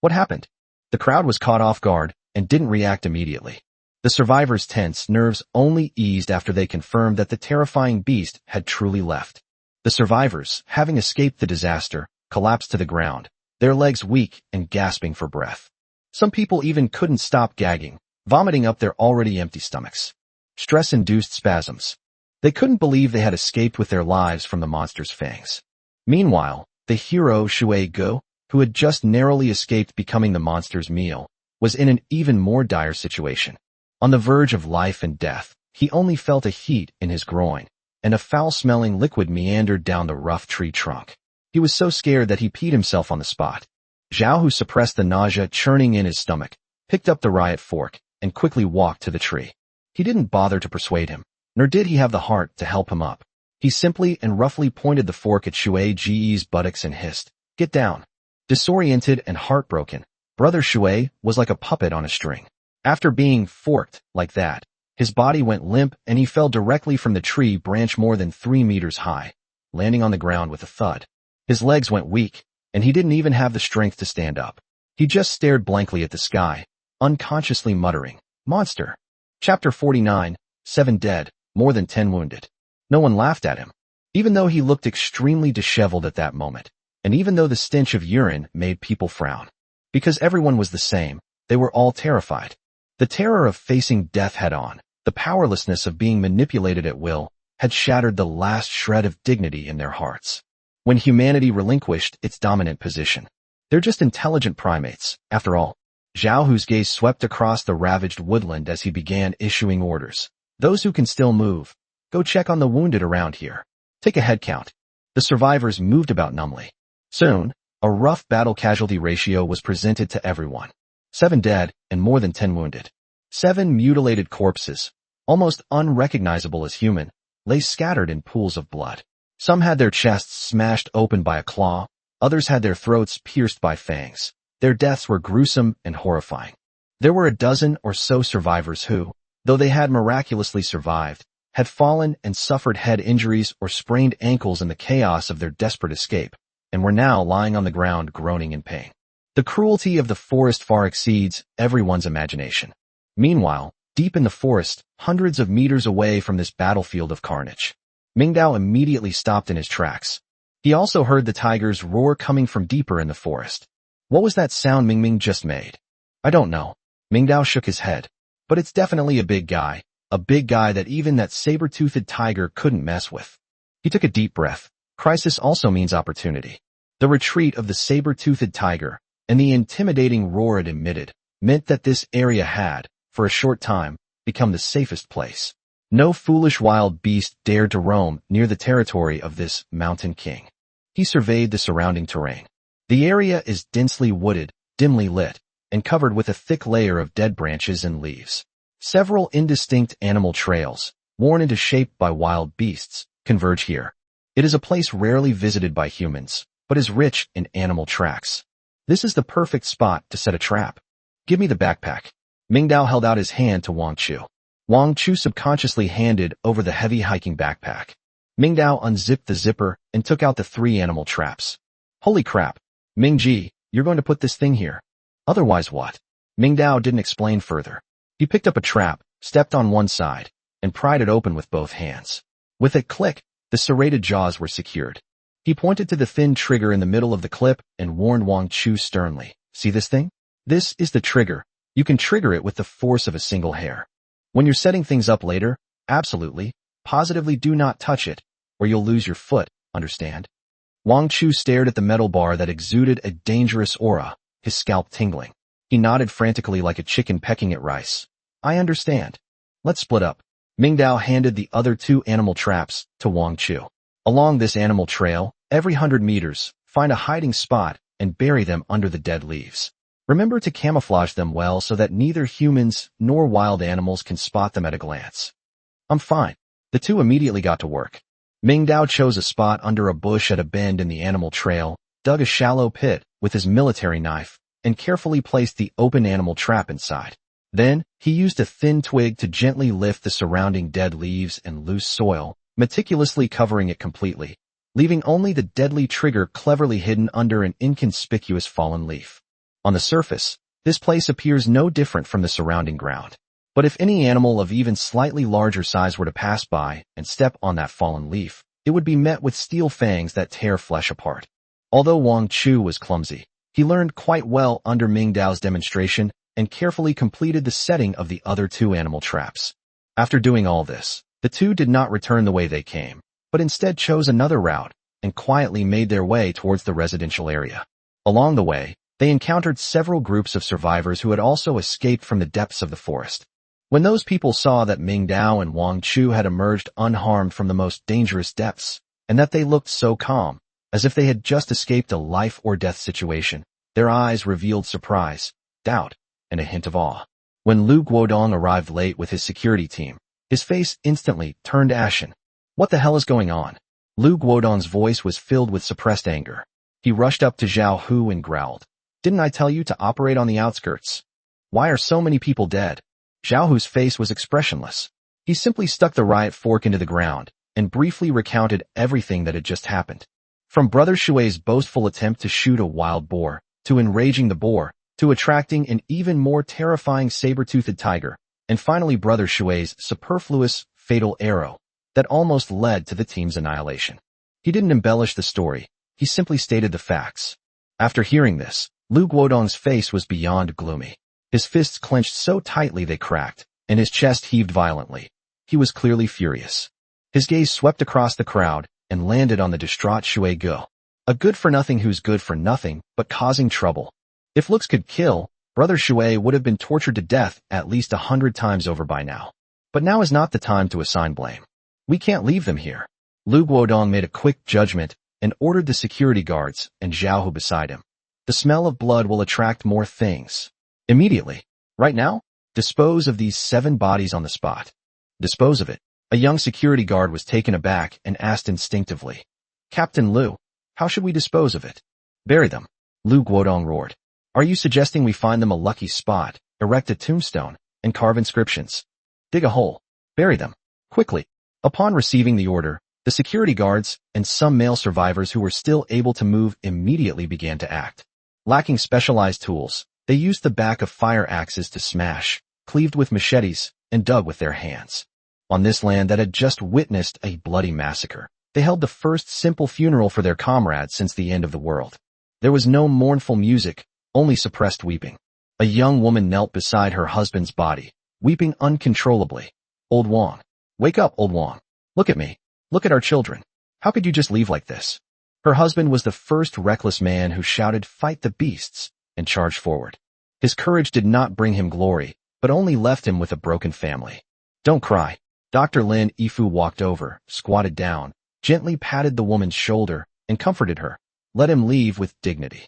What happened? The crowd was caught off guard and didn't react immediately. The survivors' tense nerves only eased after they confirmed that the terrifying beast had truly left. The survivors, having escaped the disaster, collapsed to the ground, their legs weak and gasping for breath. Some people even couldn't stop gagging, vomiting up their already empty stomachs. Stress-induced spasms. They couldn't believe they had escaped with their lives from the monster's fangs. Meanwhile, the hero Shui Ge, who had just narrowly escaped becoming the monster's meal, was in an even more dire situation. On the verge of life and death, he only felt a heat in his groin, and a foul-smelling liquid meandered down the rough tree trunk. He was so scared that he peed himself on the spot. Zhao, who suppressed the nausea churning in his stomach, picked up the riot fork and quickly walked to the tree. He didn't bother to persuade him, nor did he have the heart to help him up. He simply and roughly pointed the fork at Shui Ji's buttocks and hissed, "Get down." Disoriented and heartbroken, Brother Shui was like a puppet on a string. After being forked like that, his body went limp and he fell directly from the tree branch more than 3 meters high, landing on the ground with a thud. His legs went weak, and he didn't even have the strength to stand up. He just stared blankly at the sky, unconsciously muttering, "Monster." Chapter 49, 7 dead, more than 10 wounded. No one laughed at him. Even though he looked extremely disheveled at that moment, and even though the stench of urine made people frown. Because everyone was the same, they were all terrified. The terror of facing death head-on, the powerlessness of being manipulated at will, had shattered the last shred of dignity in their hearts. When humanity relinquished its dominant position. They're just intelligent primates, after all. Zhao Hu's gaze swept across the ravaged woodland as he began issuing orders. Those who can still move, go check on the wounded around here. Take a head count. The survivors moved about numbly. Soon, a rough battle casualty ratio was presented to everyone. 7 dead and more than 10 wounded. 7 mutilated corpses, almost unrecognizable as human, lay scattered in pools of blood. Some had their chests smashed open by a claw, others had their throats pierced by fangs. Their deaths were gruesome and horrifying. There were a dozen or so survivors who, though they had miraculously survived, had fallen and suffered head injuries or sprained ankles in the chaos of their desperate escape, and were now lying on the ground groaning in pain. The cruelty of the forest far exceeds everyone's imagination. Meanwhile, deep in the forest, hundreds of meters away from this battlefield of carnage, Mingdao immediately stopped in his tracks. He also heard the tigers roar coming from deeper in the forest. What was that sound Mingming just made? I don't know. Mingdao shook his head. But it's definitely a big guy that even that saber-toothed tiger couldn't mess with. He took a deep breath. Crisis also means opportunity. The retreat of the saber-toothed tiger and the intimidating roar it emitted meant that this area had, for a short time, become the safest place. No foolish wild beast dared to roam near the territory of this mountain king. He surveyed the surrounding terrain. The area is densely wooded, dimly lit, and covered with a thick layer of dead branches and leaves. Several indistinct animal trails, worn into shape by wild beasts, converge here. It is a place rarely visited by humans, but is rich in animal tracks. This is the perfect spot to set a trap. Give me the backpack. Mingdao held out his hand to Wang Chu. Wang Chu subconsciously handed over the heavy hiking backpack. Mingdao unzipped the zipper and took out the 3 animal traps. Holy crap. Mingji, you're going to put this thing here. Otherwise what? Mingdao didn't explain further. He picked up a trap, stepped on one side, and pried it open with both hands. With a click, the serrated jaws were secured. He pointed to the thin trigger in the middle of the clip and warned Wang Chu sternly. See this thing? This is the trigger. You can trigger it with the force of a single hair. When you're setting things up later, absolutely, positively do not touch it, or you'll lose your foot, understand? Wang Chu stared at the metal bar that exuded a dangerous aura, his scalp tingling. He nodded frantically like a chicken pecking at rice. I understand. Let's split up. Mingdao handed the other 2 animal traps to Wang Chu. Along this animal trail, every 100 meters, find a hiding spot and bury them under the dead leaves. Remember to camouflage them well so that neither humans nor wild animals can spot them at a glance. I'm fine. The 2 immediately got to work. Mingdao chose a spot under a bush at a bend in the animal trail, dug a shallow pit with his military knife, and carefully placed the open animal trap inside. Then, he used a thin twig to gently lift the surrounding dead leaves and loose soil, meticulously covering it completely, leaving only the deadly trigger cleverly hidden under an inconspicuous fallen leaf. On the surface, this place appears no different from the surrounding ground. But if any animal of even slightly larger size were to pass by and step on that fallen leaf, it would be met with steel fangs that tear flesh apart. Although Wang Chu was clumsy, he learned quite well under Mingdao's demonstration and carefully completed the setting of the other 2 animal traps. After doing all this, the 2 did not return the way they came, but instead chose another route and quietly made their way towards the residential area. Along the way, they encountered several groups of survivors who had also escaped from the depths of the forest. When those people saw that Mingdao and Wang Chu had emerged unharmed from the most dangerous depths, and that they looked so calm, as if they had just escaped a life-or-death situation, their eyes revealed surprise, doubt, and a hint of awe. When Lu Guodong arrived late with his security team, his face instantly turned ashen. What the hell is going on? Lu Guodong's voice was filled with suppressed anger. He rushed up to Zhao Hu and growled. Didn't I tell you to operate on the outskirts? Why are so many people dead? Zhao Hu's face was expressionless. He simply stuck the riot fork into the ground and briefly recounted everything that had just happened. From Brother Shui's boastful attempt to shoot a wild boar, to enraging the boar, to attracting an even more terrifying saber-toothed tiger, and finally Brother Shui's superfluous, fatal arrow that almost led to the team's annihilation. He didn't embellish the story, he simply stated the facts. After hearing this, Lu Guodong's face was beyond gloomy. His fists clenched so tightly they cracked, and his chest heaved violently. He was clearly furious. His gaze swept across the crowd and landed on the distraught Shui Ge. A good-for-nothing who's good for nothing, but causing trouble. If looks could kill, Brother Shui would have been tortured to death at least 100 times over by now. But now is not the time to assign blame. We can't leave them here. Lu Guodong made a quick judgment and ordered the security guards and Zhao Hu beside him. The smell of blood will attract more things. Immediately. Right now? Dispose of these 7 bodies on the spot. Dispose of it. A young security guard was taken aback and asked instinctively. Captain Lu, how should we dispose of it? Bury them. Lu Guodong roared. Are you suggesting we find them a lucky spot, erect a tombstone, and carve inscriptions? Dig a hole. Bury them. Quickly. Upon receiving the order, the security guards and some male survivors who were still able to move immediately began to act. Lacking specialized tools, they used the back of fire axes to smash, cleaved with machetes, and dug with their hands. On this land that had just witnessed a bloody massacre, they held the first simple funeral for their comrades since the end of the world. There was no mournful music, only suppressed weeping. A young woman knelt beside her husband's body, weeping uncontrollably. Old Wang. Wake up, Old Wang. Look at me. Look at our children. How could you just leave like this? Her husband was the first reckless man who shouted, "Fight the beasts," and charged forward. His courage did not bring him glory, but only left him with a broken family. Don't cry. Dr. Lin Yifu walked over, squatted down, gently patted the woman's shoulder, and comforted her. Let him leave with dignity.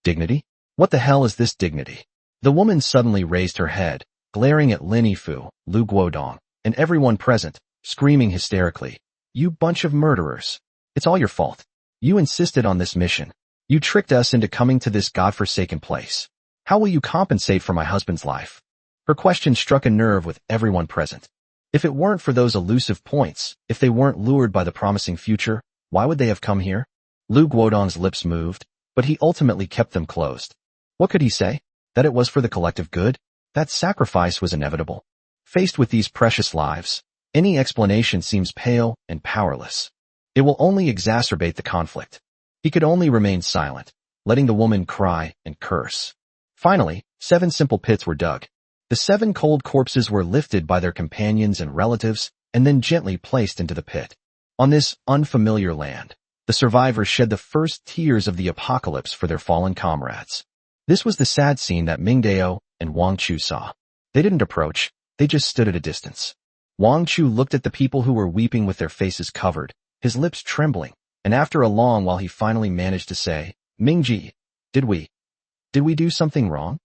Dignity? What the hell is this dignity? The woman suddenly raised her head, glaring at Lin Yifu, Lu Guodong, and everyone present, screaming hysterically. You bunch of murderers. It's all your fault. You insisted on this mission. You tricked us into coming to this godforsaken place. How will you compensate for my husband's life? Her question struck a nerve with everyone present. If it weren't for those elusive points, if they weren't lured by the promising future, why would they have come here? Lu Guodong's lips moved, but he ultimately kept them closed. What could he say? That it was for the collective good? That sacrifice was inevitable. Faced with these precious lives, any explanation seems pale and powerless. It will only exacerbate the conflict. He could only remain silent, letting the woman cry and curse. Finally, 7 simple pits were dug. The 7 cold corpses were lifted by their companions and relatives and then gently placed into the pit. On this unfamiliar land, the survivors shed the first tears of the apocalypse for their fallen comrades. This was the sad scene that Ming Dao and Wang Chu saw. They didn't approach, they just stood at a distance. Wang Chu looked at the people who were weeping with their faces covered, his lips trembling, and after a long while he finally managed to say, Mingji, did we do something wrong?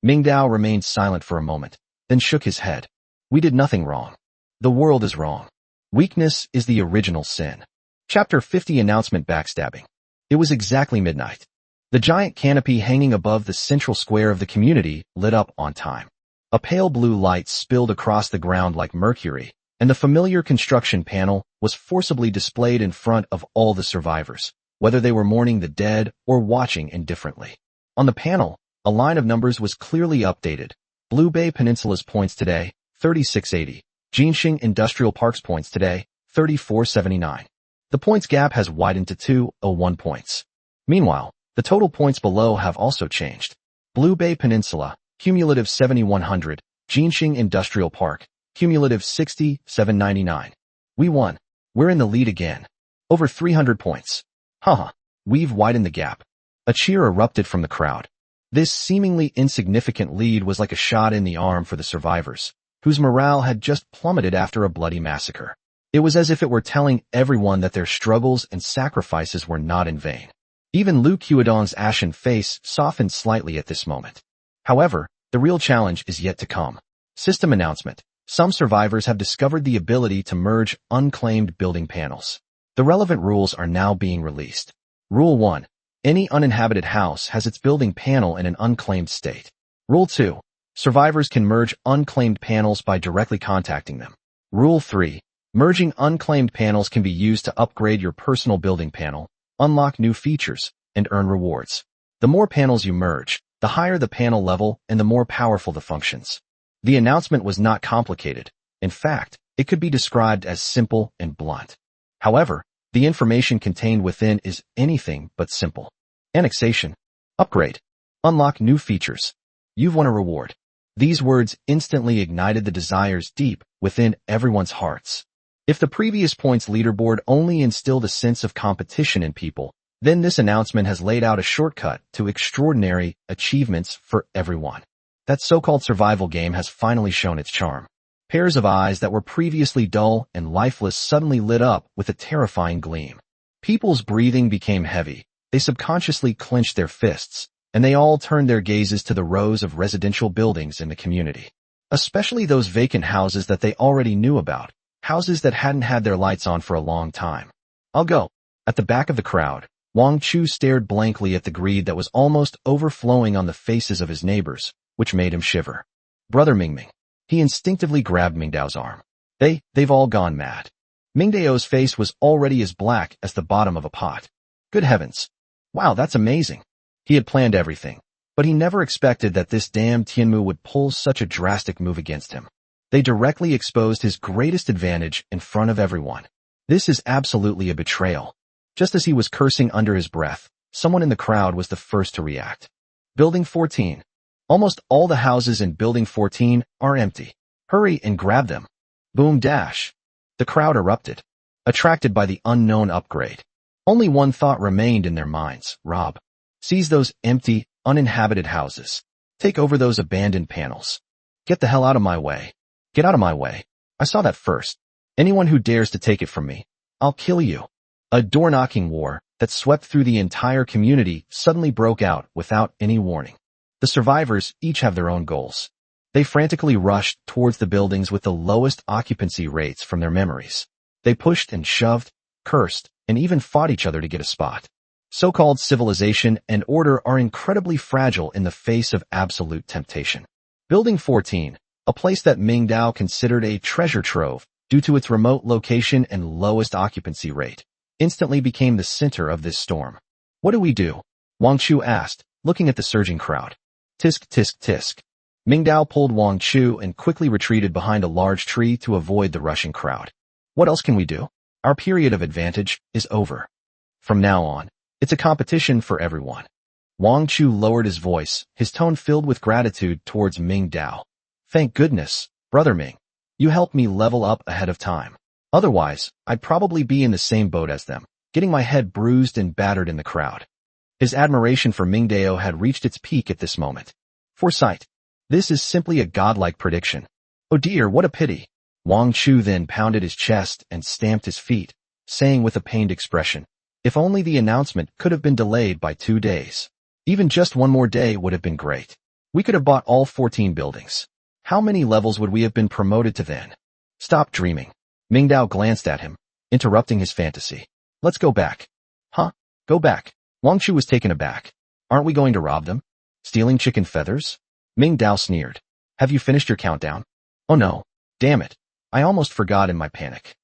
Ming Dao remained silent for a moment, then shook his head. We did nothing wrong. The world is wrong. Weakness is the original sin. Chapter 50 Announcement Backstabbing. It was exactly midnight. The giant canopy hanging above the central square of the community lit up on time. A pale blue light spilled across the ground like mercury, and the familiar construction panel was forcibly displayed in front of all the survivors, whether they were mourning the dead or watching indifferently. On the panel, a line of numbers was clearly updated. Blue Bay Peninsula's points today, 3680. Jinxing Industrial Park's points today, 3479. The points gap has widened to 201 points. Meanwhile, the total points below have also changed. Blue Bay Peninsula, cumulative 7100. Jinxing Industrial Park, cumulative 6799. We won. We're in the lead again. Over 300 points. Haha. We've widened the gap. A cheer erupted from the crowd. This seemingly insignificant lead was like a shot in the arm for the survivors, whose morale had just plummeted after a bloody massacre. It was as if it were telling everyone that their struggles and sacrifices were not in vain. Even Lu Guodong's ashen face softened slightly at this moment. However, the real challenge is yet to come. System announcement. Some survivors have discovered the ability to merge unclaimed building panels. The relevant rules are now being released. Rule 1. Any uninhabited house has its building panel in an unclaimed state. Rule 2. Survivors can merge unclaimed panels by directly contacting them. Rule 3. Merging unclaimed panels can be used to upgrade your personal building panel, unlock new features, and earn rewards. The more panels you merge, the higher the panel level and the more powerful the functions. The announcement was not complicated. In fact, it could be described as simple and blunt. However, The information contained within is anything but simple. Annexation. Upgrade. Unlock new features. You've won a reward. These words instantly ignited the desires deep within everyone's hearts. If the previous points leaderboard only instilled a sense of competition in people, then this announcement has laid out a shortcut to extraordinary achievements for everyone. That so-called survival game has finally shown its charm. Pairs of eyes that were previously dull and lifeless suddenly lit up with a terrifying gleam. People's breathing became heavy. They subconsciously clenched their fists, and they all turned their gazes to the rows of residential buildings in the community. Especially those vacant houses that they already knew about, houses that hadn't had their lights on for a long time. I'll go. At the back of the crowd, Wang Chu stared blankly at the greed that was almost overflowing on the faces of his neighbors, which made him shiver. Brother Mingming. He instinctively grabbed Mingdao's arm. They've all gone mad. Mingdao's face was already as black as the bottom of a pot. Good heavens. Wow, that's amazing. He had planned everything, but he never expected that this damn Tianmu would pull such a drastic move against him. They directly exposed his greatest advantage in front of everyone. This is absolutely a betrayal. Just as he was cursing under his breath, someone in the crowd was the first to react. Building 14. Almost all the houses in Building 14 are empty. Hurry and grab them. Boom dash. The crowd erupted, attracted by the unknown upgrade. Only one thought remained in their minds: rob. Seize those empty, uninhabited houses. Take over those abandoned panels. Get the hell out of my way. Get out of my way. I saw that first. Anyone who dares to take it from me, I'll kill you. A door-knocking war that swept through the entire community suddenly broke out without any warning. The survivors each have their own goals. They frantically rushed towards the buildings with the lowest occupancy rates from their memories. They pushed and shoved, cursed, and even fought each other to get a spot. So-called civilization and order are incredibly fragile in the face of absolute temptation. Building 14, a place that Mingdao considered a treasure trove due to its remote location and lowest occupancy rate, instantly became the center of this storm. What do we do? Wang Chu asked, looking at the surging crowd. Tisk, tisk, tisk. Mingdao pulled Wang Chu and quickly retreated behind a large tree to avoid the rushing crowd. What else can we do? Our period of advantage is over. From now on, it's a competition for everyone. Wang Chu lowered his voice, his tone filled with gratitude towards Mingdao. Thank goodness, Brother Ming. You helped me level up ahead of time. Otherwise, I'd probably be in the same boat as them, getting my head bruised and battered in the crowd. His admiration for Mingdao had reached its peak at this moment. Foresight. This is simply a godlike prediction. Oh dear, what a pity. Wang Chu then pounded his chest and stamped his feet, saying with a pained expression, if only the announcement could have been delayed by 2 days. Even just one more day would have been great. We could have bought all 14 buildings. How many levels would we have been promoted to then? Stop dreaming. Mingdao glanced at him, interrupting his fantasy. Let's go back. Huh? Go back. Wang Chu was taken aback. Aren't we going to rob them? Stealing chicken feathers? Mingdao sneered. Have you finished your countdown? Oh no. Damn it. I almost forgot in my panic.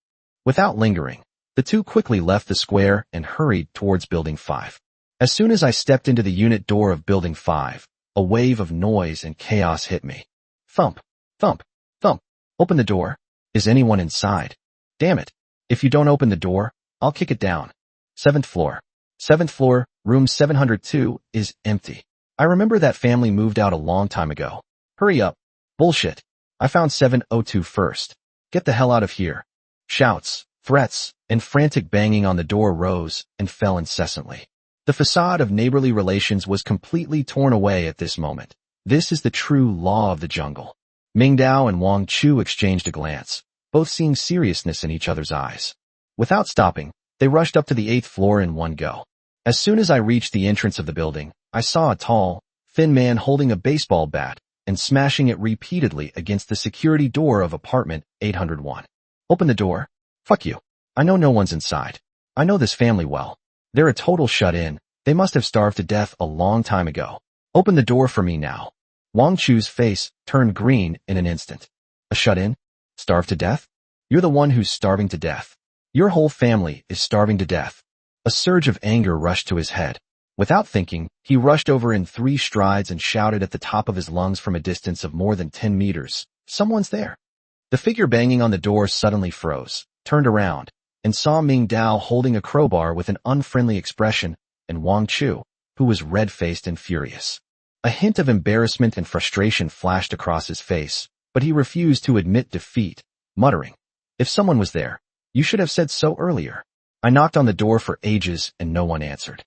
Without lingering, the two quickly left the square and hurried towards Building 5. As soon as I stepped into the unit door of Building 5, a wave of noise and chaos hit me. Thump, thump, thump. Open the door. Is anyone inside? Damn it. If you don't open the door, I'll kick it down. 7th floor. 7th floor, room 702, is empty. I remember that family moved out a long time ago. Hurry up. Bullshit. I found 702 first. Get the hell out of here. Shouts, threats, and frantic banging on the door rose and fell incessantly. The facade of neighborly relations was completely torn away at this moment. This is the true law of the jungle. Mingdao and Wang Chu exchanged a glance, both seeing seriousness in each other's eyes. Without stopping, they rushed up to the 8th floor in one go. As soon as I reached the entrance of the building, I saw a tall, thin man holding a baseball bat and smashing it repeatedly against the security door of apartment 801. Open the door. Fuck you. I know no one's inside. I know this family well. They're a total shut-in. They must have starved to death a long time ago. Open the door for me now. Wang Chu's face turned green in an instant. A shut-in? Starved to death? You're the one who's starving to death. Your whole family is starving to death. A surge of anger rushed to his head. Without thinking, he rushed over in 3 strides and shouted at the top of his lungs from a distance of more than 10 meters. Someone's there. The figure banging on the door suddenly froze, turned around, and saw Ming Dao holding a crowbar with an unfriendly expression, and Wang Chu, who was red-faced and furious. A hint of embarrassment and frustration flashed across his face, but he refused to admit defeat, muttering, "If someone was there, you should have said so earlier. I knocked on the door for ages and no one answered."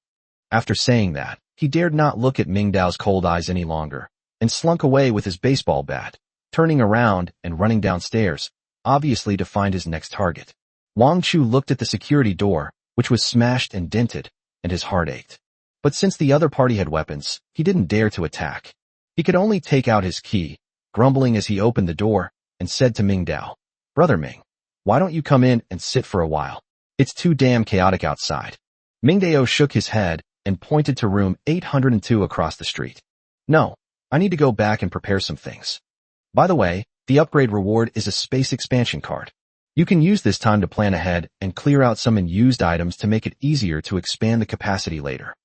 After saying that, he dared not look at Ming Dao's cold eyes any longer, and slunk away with his baseball bat, turning around and running downstairs, obviously to find his next target. Wang Chu looked at the security door, which was smashed and dented, and his heart ached. But since the other party had weapons, he didn't dare to attack. He could only take out his key, grumbling as he opened the door, and said to Ming Dao, "Brother Ming, why don't you come in and sit for a while? It's too damn chaotic outside." Ming Dao shook his head and pointed to room 802 across the street. "No, I need to go back and prepare some things. By the way, the upgrade reward is a space expansion card. You can use this time to plan ahead and clear out some unused items to make it easier to expand the capacity later."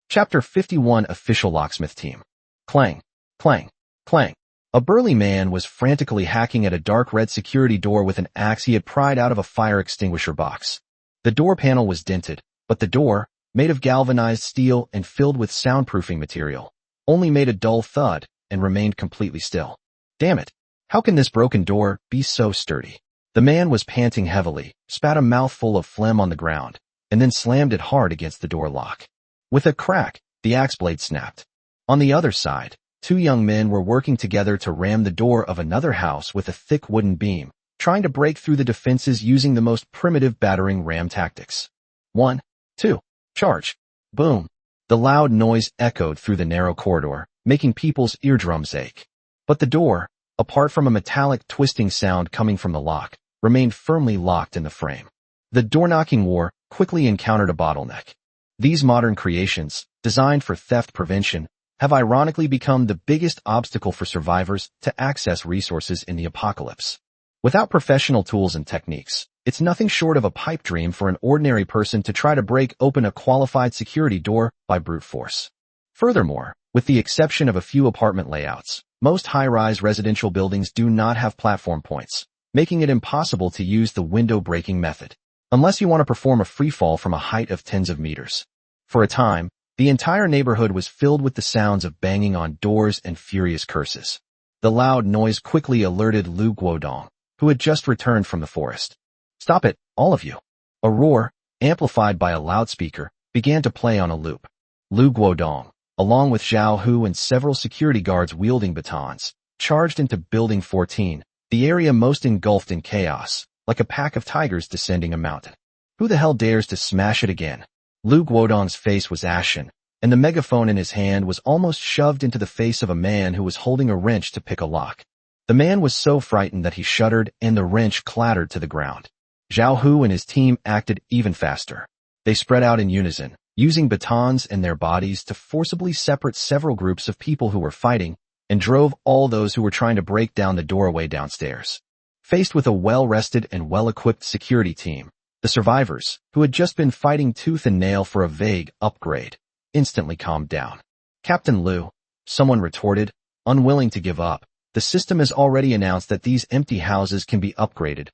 Chapter 51 Official Locksmith Team. Clang, clang, clang. A burly man was frantically hacking at a dark red security door with an axe he had pried out of a fire extinguisher box. The door panel was dented, but the door, made of galvanized steel and filled with soundproofing material, only made a dull thud and remained completely still. Damn it! How can this broken door be so sturdy? The man was panting heavily, spat a mouthful of phlegm on the ground, and then slammed it hard against the door lock. With a crack, the axe blade snapped. On the other side, two young men were working together to ram the door of another house with a thick wooden beam, trying to break through the defenses using the most primitive battering ram tactics. 1, 2, charge. Boom. The loud noise echoed through the narrow corridor, making people's eardrums ache. But the door, apart from a metallic twisting sound coming from the lock, remained firmly locked in the frame. The door-knocking war quickly encountered a bottleneck. These modern creations, designed for theft prevention, have ironically become the biggest obstacle for survivors to access resources in the apocalypse. Without professional tools and techniques, it's nothing short of a pipe dream for an ordinary person to try to break open a qualified security door by brute force. Furthermore, with the exception of a few apartment layouts, most high-rise residential buildings do not have platform points, making it impossible to use the window-breaking method, unless you want to perform a freefall from a height of tens of meters. For a time, the entire neighborhood was filled with the sounds of banging on doors and furious curses. The loud noise quickly alerted Lu Guodong, who had just returned from the forest. "Stop it, all of you." A roar, amplified by a loudspeaker, began to play on a loop. Lu Guodong, along with Zhao Hu and several security guards wielding batons, charged into Building 14, the area most engulfed in chaos, like a pack of tigers descending a mountain. Who the hell dares to smash it again? Lu Guodong's face was ashen, and the megaphone in his hand was almost shoved into the face of a man who was holding a wrench to pick a lock. The man was so frightened that he shuddered and the wrench clattered to the ground. Zhao Hu and his team acted even faster. They spread out in unison, using batons and their bodies to forcibly separate several groups of people who were fighting, and drove all those who were trying to break down the doorway downstairs. Faced with a well-rested and well-equipped security team, the survivors, who had just been fighting tooth and nail for a vague upgrade, instantly calmed down. "Captain Lu," someone retorted, unwilling to give up, "the system has already announced that these empty houses can be upgraded,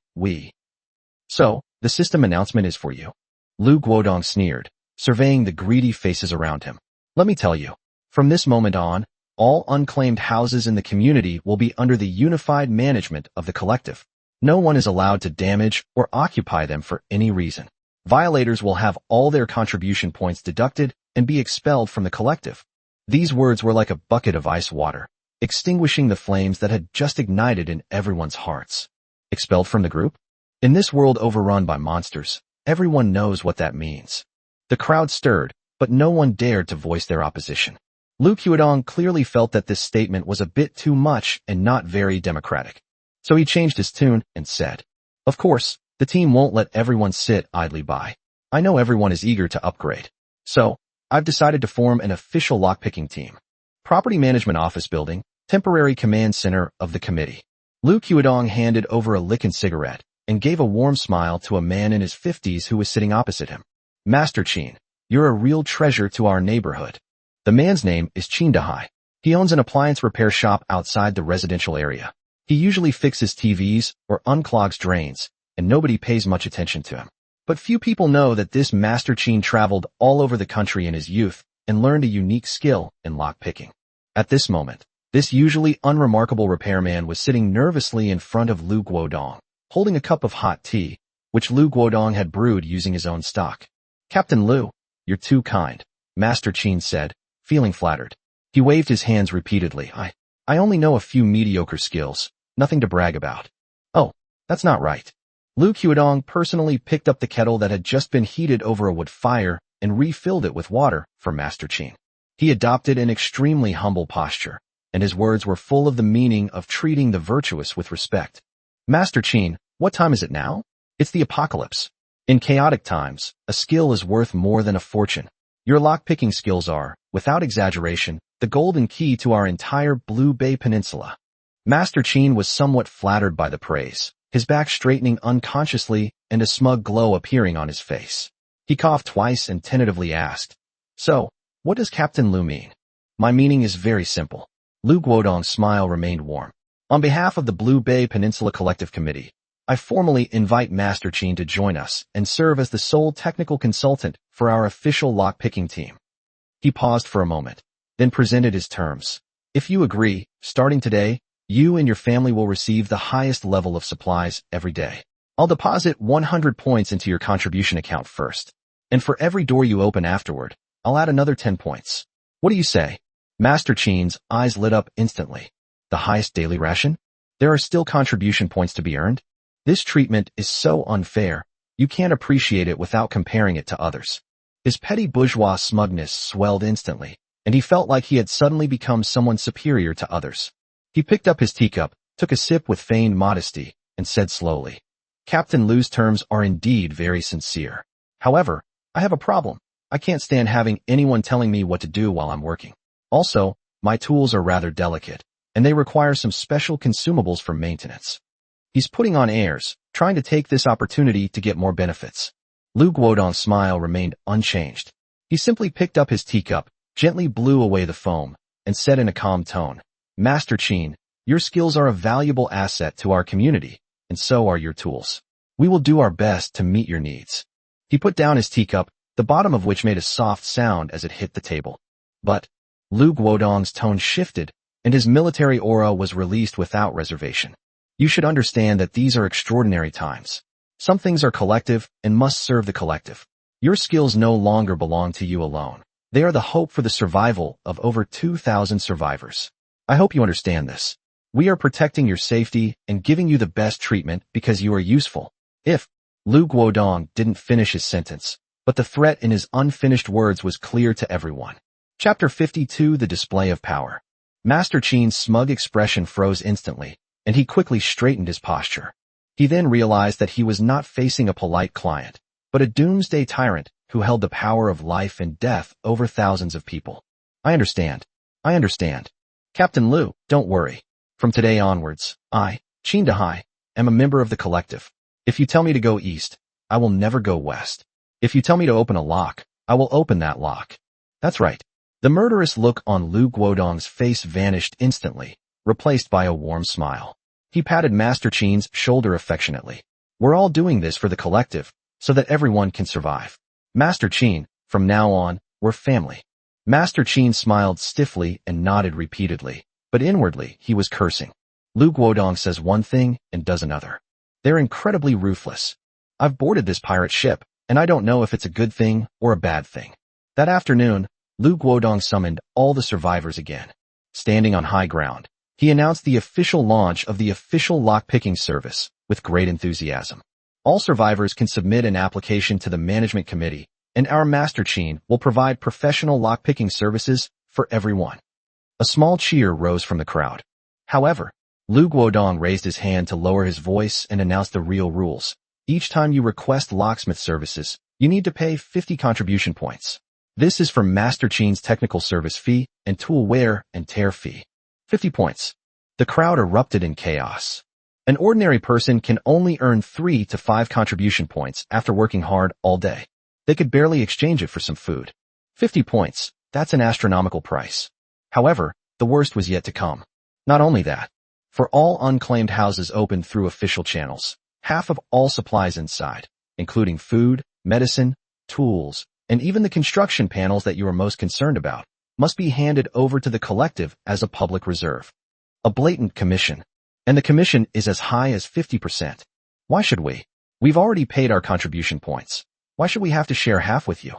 So, the system announcement is for you." Lu Guodong sneered, surveying the greedy faces around him. "Let me tell you, from this moment on, all unclaimed houses in the community will be under the unified management of the collective. No one is allowed to damage or occupy them for any reason. Violators will have all their contribution points deducted and be expelled from the collective." These words were like a bucket of ice water, extinguishing the flames that had just ignited in everyone's hearts. Expelled from the group? In this world overrun by monsters, everyone knows what that means. The crowd stirred, but no one dared to voice their opposition. Lu Guodong clearly felt that this statement was a bit too much and not very democratic. So he changed his tune and said, "Of course, the team won't let everyone sit idly by. I know everyone is eager to upgrade. So, I've decided to form an official lockpicking team. Property Management Office Building, temporary command center of the committee." Lu Guodong handed over a licking cigarette and gave a warm smile to a man in his 50s who was sitting opposite him. "Master Qin, you're a real treasure to our neighborhood." The man's name is Qin Dahai. He owns an appliance repair shop outside the residential area. He usually fixes TVs or unclogs drains, and nobody pays much attention to him. But few people know that this Master Qin traveled all over the country in his youth and learned a unique skill in lockpicking. At this moment, this usually unremarkable repairman was sitting nervously in front of Lu Guodong, holding a cup of hot tea, which Lu Guodong had brewed using his own stock. "Captain Lu, you're too kind," Master Qin said, feeling flattered. He waved his hands repeatedly. I only know a few mediocre skills, nothing to brag about." "Oh, that's not right." Lu Guodong personally picked up the kettle that had just been heated over a wood fire and refilled it with water for Master Qin. He adopted an extremely humble posture, and his words were full of the meaning of treating the virtuous with respect. "Master Qin, what time is it now? It's the apocalypse. In chaotic times, a skill is worth more than a fortune. Your lockpicking skills are, without exaggeration, the golden key to our entire Blue Bay Peninsula." Master Qin was somewhat flattered by the praise, his back straightening unconsciously and a smug glow appearing on his face. He coughed twice and tentatively asked, "So, what does Captain Lu mean?" "My meaning is very simple." Lu Guodong's smile remained warm. "On behalf of the Blue Bay Peninsula Collective Committee, I formally invite Master Qin to join us and serve as the sole technical consultant for our official lockpicking team." He paused for a moment, then presented his terms. "If you agree, starting today, you and your family will receive the highest level of supplies every day. I'll deposit 100 points into your contribution account first, and for every door you open afterward, I'll add another 10 points. What do you say?" Master Qin's eyes lit up instantly. "The highest daily ration? There are still contribution points to be earned? This treatment is so unfair, you can't appreciate it without comparing it to others." His petty bourgeois smugness swelled instantly, and he felt like he had suddenly become someone superior to others. He picked up his teacup, took a sip with feigned modesty, and said slowly, "Captain Lu's terms are indeed very sincere. However, I have a problem. I can't stand having anyone telling me what to do while I'm working. Also, my tools are rather delicate, and they require some special consumables for maintenance." He's putting on airs, trying to take this opportunity to get more benefits. Lu Guodong's smile remained unchanged. He simply picked up his teacup, gently blew away the foam, and said in a calm tone, "Master Qin, your skills are a valuable asset to our community, and so are your tools. We will do our best to meet your needs." He put down his teacup, the bottom of which made a soft sound as it hit the table. But Lu Guodong's tone shifted, and his military aura was released without reservation. "You should understand that these are extraordinary times. Some things are collective and must serve the collective. Your skills no longer belong to you alone. They are the hope for the survival of over 2,000 survivors. I hope you understand this. We are protecting your safety and giving you the best treatment because you are useful." If Lu Guodong didn't finish his sentence, but the threat in his unfinished words was clear to everyone. Chapter 52: The Display of Power. Master Qin's smug expression froze instantly, and he quickly straightened his posture. He then realized that he was not facing a polite client, but a doomsday tyrant who held the power of life and death over thousands of people. I understand. Captain Lu, don't worry. From today onwards, I, Qin Dahai, am a member of the collective. If you tell me to go east, I will never go west. If you tell me to open a lock, I will open that lock. That's right. The murderous look on Lu Guodong's face vanished instantly, replaced by a warm smile. He patted Master Qin's shoulder affectionately. "We're all doing this for the collective, so that everyone can survive. Master Qin, from now on, we're family." Master Qin smiled stiffly and nodded repeatedly, but inwardly he was cursing. Lu Guodong says one thing and does another. They're incredibly ruthless. I've boarded this pirate ship, and I don't know if it's a good thing or a bad thing. That afternoon, Lu Guodong summoned all the survivors again. Standing on high ground, he announced the official launch of the official lockpicking service with great enthusiasm. All survivors can submit an application to the management committee, and our Master Qin will provide professional lockpicking services for everyone. A small cheer rose from the crowd. However, Lu Guodong raised his hand to lower his voice and announced the real rules. Each time you request locksmith services, you need to pay 50 contribution points. This is for Master Qin's technical service fee and tool wear and tear fee. 50 points. The crowd erupted in chaos. An ordinary person can only earn 3 to 5 contribution points after working hard all day. They could barely exchange it for some food. 50 points, that's an astronomical price. However, the worst was yet to come. Not only that, for all unclaimed houses opened through official channels, half of all supplies inside, including food, medicine, tools, and even the construction panels that you are most concerned about, must be handed over to the collective as a public reserve. A blatant commission. And the commission is as high as 50%. Why should we? We've already paid our contribution points. Why should we have to share half with you?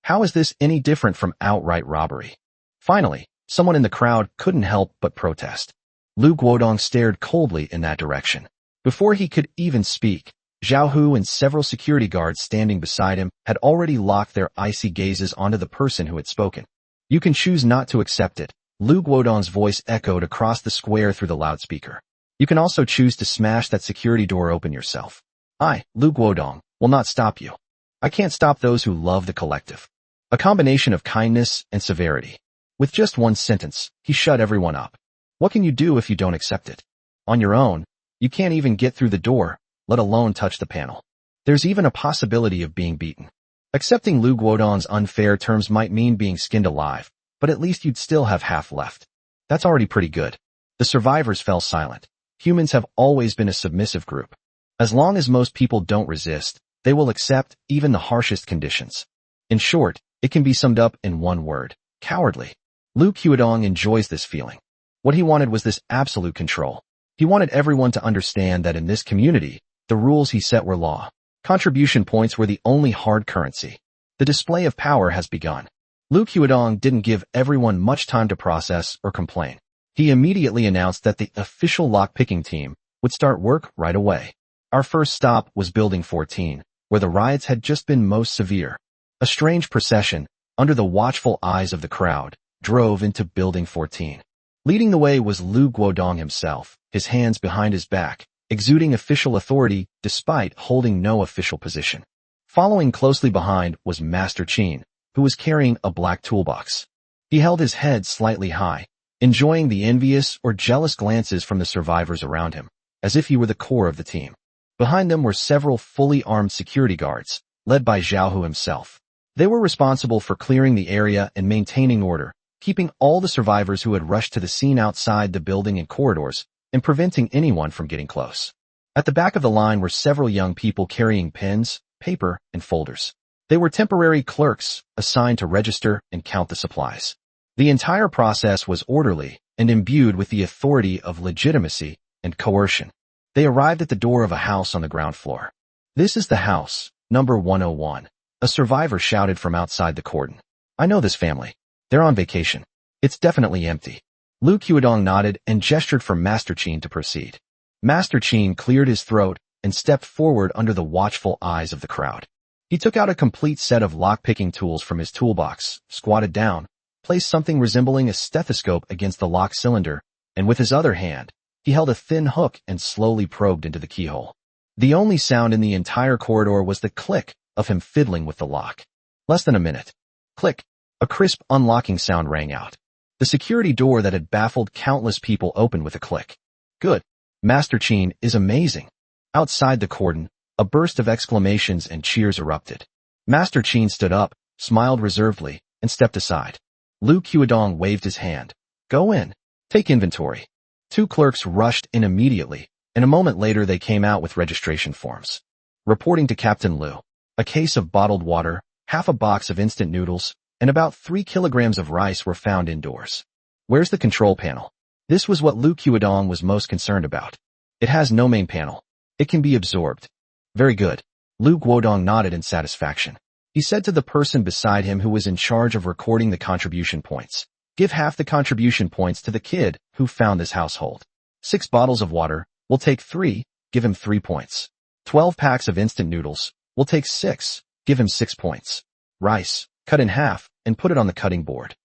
How is this any different from outright robbery? Finally, someone in the crowd couldn't help but protest. Lu Guodong stared coldly in that direction. Before he could even speak, Zhao Hu and several security guards standing beside him had already locked their icy gazes onto the person who had spoken. You can choose not to accept it. Lu Guodong's voice echoed across the square through the loudspeaker. You can also choose to smash that security door open yourself. I, Lu Guodong, will not stop you. I can't stop those who love the collective. A combination of kindness and severity. With just one sentence, he shut everyone up. What can you do if you don't accept it? On your own, you can't even get through the door, let alone touch the panel. There's even a possibility of being beaten. Accepting Lu Guodong's unfair terms might mean being skinned alive, but at least you'd still have half left. That's already pretty good. The survivors fell silent. Humans have always been a submissive group. As long as most people don't resist, they will accept even the harshest conditions. In short, it can be summed up in one word: cowardly. Lu Guodong enjoys this feeling. What he wanted was this absolute control. He wanted everyone to understand that in this community, the rules he set were law. Contribution points were the only hard currency. The display of power has begun. Lu Guodong didn't give everyone much time to process or complain. He immediately announced that the official lock-picking team would start work right away. Our first stop was Building 14, where the riots had just been most severe. A strange procession, under the watchful eyes of the crowd, drove into Building 14. Leading the way was Lu Guodong himself, his hands behind his back, exuding official authority despite holding no official position. Following closely behind was Master Qin, who was carrying a black toolbox. He held his head slightly high, enjoying the envious or jealous glances from the survivors around him, as if he were the core of the team. Behind them were several fully armed security guards, led by Zhao Hu himself. They were responsible for clearing the area and maintaining order, keeping all the survivors who had rushed to the scene outside the building and corridors, and preventing anyone from getting close. At the back of the line were several young people carrying pens, paper, and folders. They were temporary clerks, assigned to register and count the supplies. The entire process was orderly and imbued with the authority of legitimacy and coercion. They arrived at the door of a house on the ground floor. "This is the house, number 101. A survivor shouted from outside the cordon. "I know this family. They're on vacation. It's definitely empty." Lu Guodong nodded and gestured for Master Qin to proceed. Master Qin cleared his throat and stepped forward under the watchful eyes of the crowd. He took out a complete set of lock-picking tools from his toolbox, squatted down, placed something resembling a stethoscope against the lock cylinder, and with his other hand, he held a thin hook and slowly probed into the keyhole. The only sound in the entire corridor was the click of him fiddling with the lock. Less than a minute. Click. A crisp unlocking sound rang out. The security door that had baffled countless people opened with a click. "Good. Master Qin is amazing." Outside the cordon, a burst of exclamations and cheers erupted. Master Qin stood up, smiled reservedly, and stepped aside. Lu Guodong waved his hand. "Go in. Take inventory." Two clerks rushed in immediately, and a moment later they came out with registration forms. Reporting to Captain Lu, a case of bottled water, half a box of instant noodles, and about 3 kilograms of rice were found indoors. "Where's the control panel?" This was what Lu Guodong was most concerned about. "It has no main panel. It can be absorbed." "Very good." Lu Guodong nodded in satisfaction. He said to the person beside him who was in charge of recording the contribution points, "Give half the contribution points to the kid who found this household. 6 bottles of water, we'll take 3, give him 3 points. 12 packs of instant noodles, we'll take 6, give him 6 points. Rice, cut in half, and put it on the cutting board."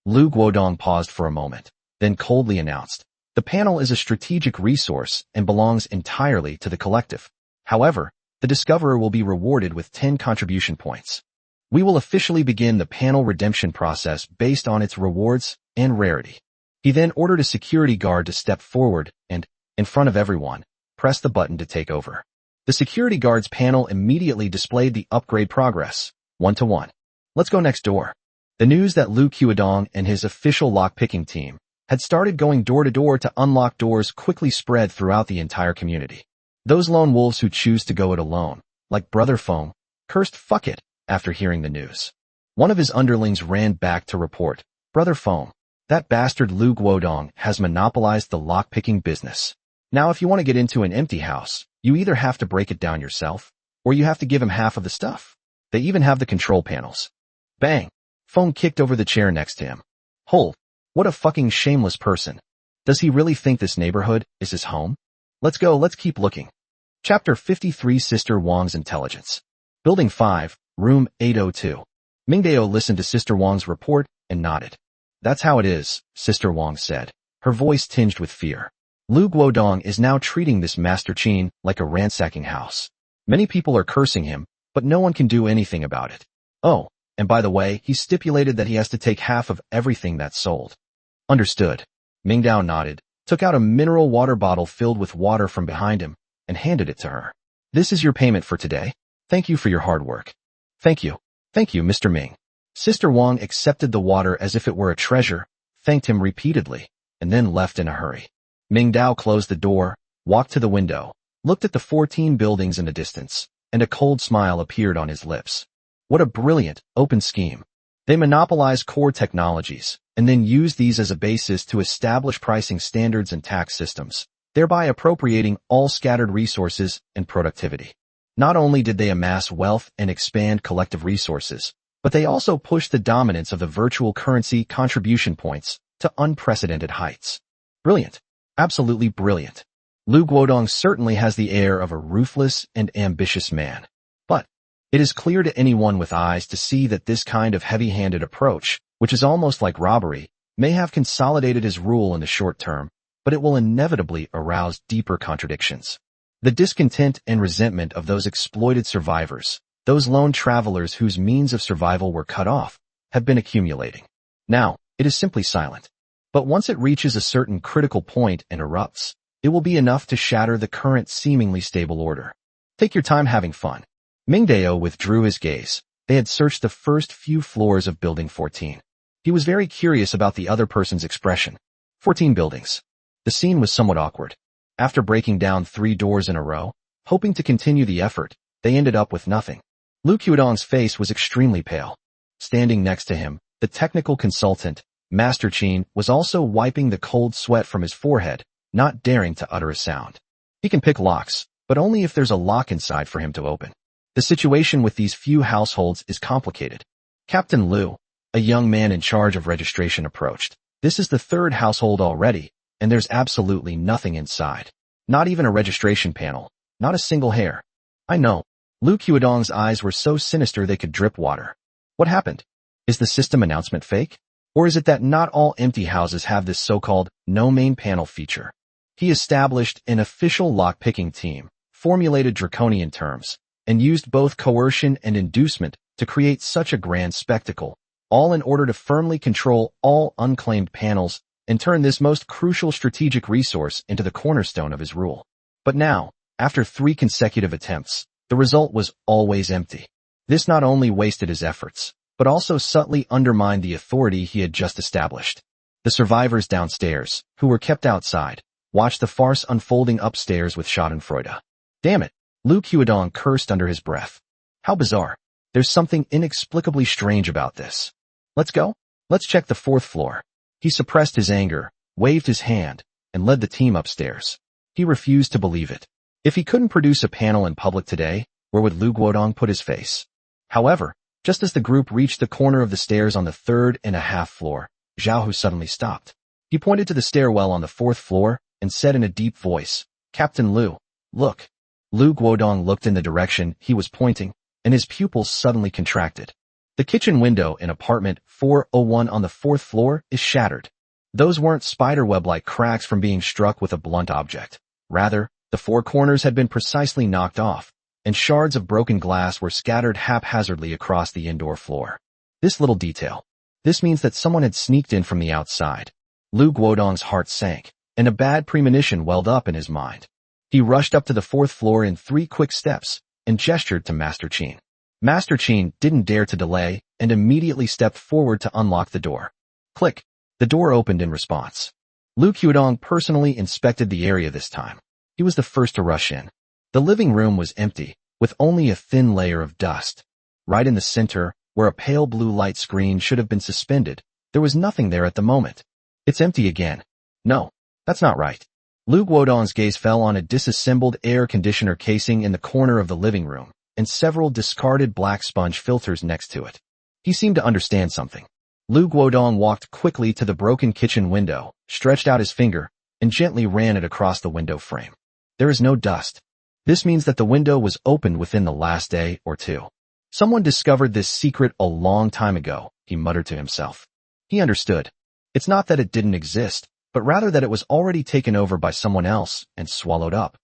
Lu Guodong paused for a moment, then coldly announced, "The panel is a strategic resource and belongs entirely to the collective. However, the discoverer will be rewarded with 10 contribution points. We will officially begin the panel redemption process based on its rewards and rarity." He then ordered a security guard to step forward and, in front of everyone, press the button to take over. The security guard's panel immediately displayed the upgrade progress, 1-to-1. "Let's go next door." The news that Lu Guodong and his official lock-picking team had started going door to door to unlock doors quickly spread throughout the entire community. Those lone wolves who choose to go it alone like Brother Feng, cursed fuck it after hearing the news. One of his underlings ran back to report, Brother Feng, that bastard Lu Guodong has monopolized the lockpicking business. Now if you want to get into an empty house, you either have to break it down yourself, or you have to give him half of the stuff. They even have the control panels. Bang! Feng kicked over the chair next to him. Hold! What a fucking shameless person. Does he really think this neighborhood is his home? Let's go, let's keep looking. Chapter 53 Sister Wang's Intelligence. Building 5, Room 802. Mingdao listened to Sister Wang's report and nodded. That's how it is, Sister Wang said, her voice tinged with fear. Lu Guodong is now treating this Master Qin like a ransacking house. Many people are cursing him, but no one can do anything about it. Oh, and by the way, he stipulated that he has to take half of everything that's sold. Understood. Mingdao nodded, took out a mineral water bottle filled with water from behind him, and handed it to her. This is your payment for today. Thank you for your hard work. Thank you. Thank you, Mr. Ming. Sister Wang accepted the water as if it were a treasure, thanked him repeatedly, and then left in a hurry. Mingdao closed the door, walked to the window, looked at the 14 buildings in the distance, and a cold smile appeared on his lips. What a brilliant, open scheme. They monopolize core technologies, and then use these as a basis to establish pricing standards and tax systems, thereby appropriating all scattered resources and productivity. Not only did they amass wealth and expand collective resources, but they also pushed the dominance of the virtual currency contribution points to unprecedented heights. Brilliant. Absolutely brilliant. Lu Guodong certainly has the air of a ruthless and ambitious man. But it is clear to anyone with eyes to see that this kind of heavy-handed approach, which is almost like robbery, may have consolidated his rule in the short term, but it will inevitably arouse deeper contradictions. The discontent and resentment of those exploited survivors, those lone travelers whose means of survival were cut off, have been accumulating. Now, it is simply silent. But once it reaches a certain critical point and erupts, it will be enough to shatter the current seemingly stable order. Take your time having fun. Mingdao withdrew his gaze. They had searched the first few floors of Building 14. He was very curious about the other person's expression. 14 buildings. The scene was somewhat awkward. After breaking down 3 doors in a row, hoping to continue the effort, they ended up with nothing. Lu Guodong's face was extremely pale. Standing next to him, the technical consultant, Master Qin, was also wiping the cold sweat from his forehead, not daring to utter a sound. He can pick locks, but only if there's a lock inside for him to open. The situation with these few households is complicated. Captain Lu, a young man in charge of registration, approached. This is the 3rd household already, and there's absolutely nothing inside. Not even a registration panel. Not a single hair. I know. Lu Guodong's eyes were so sinister they could drip water. What happened? Is the system announcement fake? Or is it that not all empty houses have this so-called no main panel feature? He established an official lockpicking team, formulated draconian terms, and used both coercion and inducement to create such a grand spectacle, all in order to firmly control all unclaimed panels and turn this most crucial strategic resource into the cornerstone of his rule. But now, after 3 consecutive attempts, the result was always empty. This not only wasted his efforts, but also subtly undermined the authority he had just established. The survivors downstairs, who were kept outside, watched the farce unfolding upstairs with schadenfreude. Damn it! Lu Guodong cursed under his breath. How bizarre. There's something inexplicably strange about this. Let's go? Let's check the 4th floor. He suppressed his anger, waved his hand, and led the team upstairs. He refused to believe it. If he couldn't produce a panel in public today, where would Lu Guodong put his face? However, just as the group reached the corner of the stairs on the 3rd and a half floor, Zhao Hu suddenly stopped. He pointed to the stairwell on the 4th floor and said in a deep voice, Captain Lu, look. Lu Guodong looked in the direction he was pointing, and his pupils suddenly contracted. The kitchen window in apartment 401 on the 4th floor is shattered. Those weren't spiderweb-like cracks from being struck with a blunt object. Rather, the 4 corners had been precisely knocked off, and shards of broken glass were scattered haphazardly across the indoor floor. This little detail. This means that someone had sneaked in from the outside. Lu Guodong's heart sank, and a bad premonition welled up in his mind. He rushed up to the 4th floor in 3 quick steps and gestured to Master Qin. Master Qin didn't dare to delay and immediately stepped forward to unlock the door. Click. The door opened in response. Lu Guodong personally inspected the area this time. He was the first to rush in. The living room was empty, with only a thin layer of dust. Right in the center, where a pale blue light screen should have been suspended, there was nothing there at the moment. It's empty again. No, that's not right. Lu Guodong's gaze fell on a disassembled air conditioner casing in the corner of the living room, and several discarded black sponge filters next to it. He seemed to understand something. Lu Guodong walked quickly to the broken kitchen window, stretched out his finger, and gently ran it across the window frame. There is no dust. This means that the window was opened within the last day or two. Someone discovered this secret a long time ago, he muttered to himself. He understood. It's not that it didn't exist, but rather that it was already taken over by someone else and swallowed up.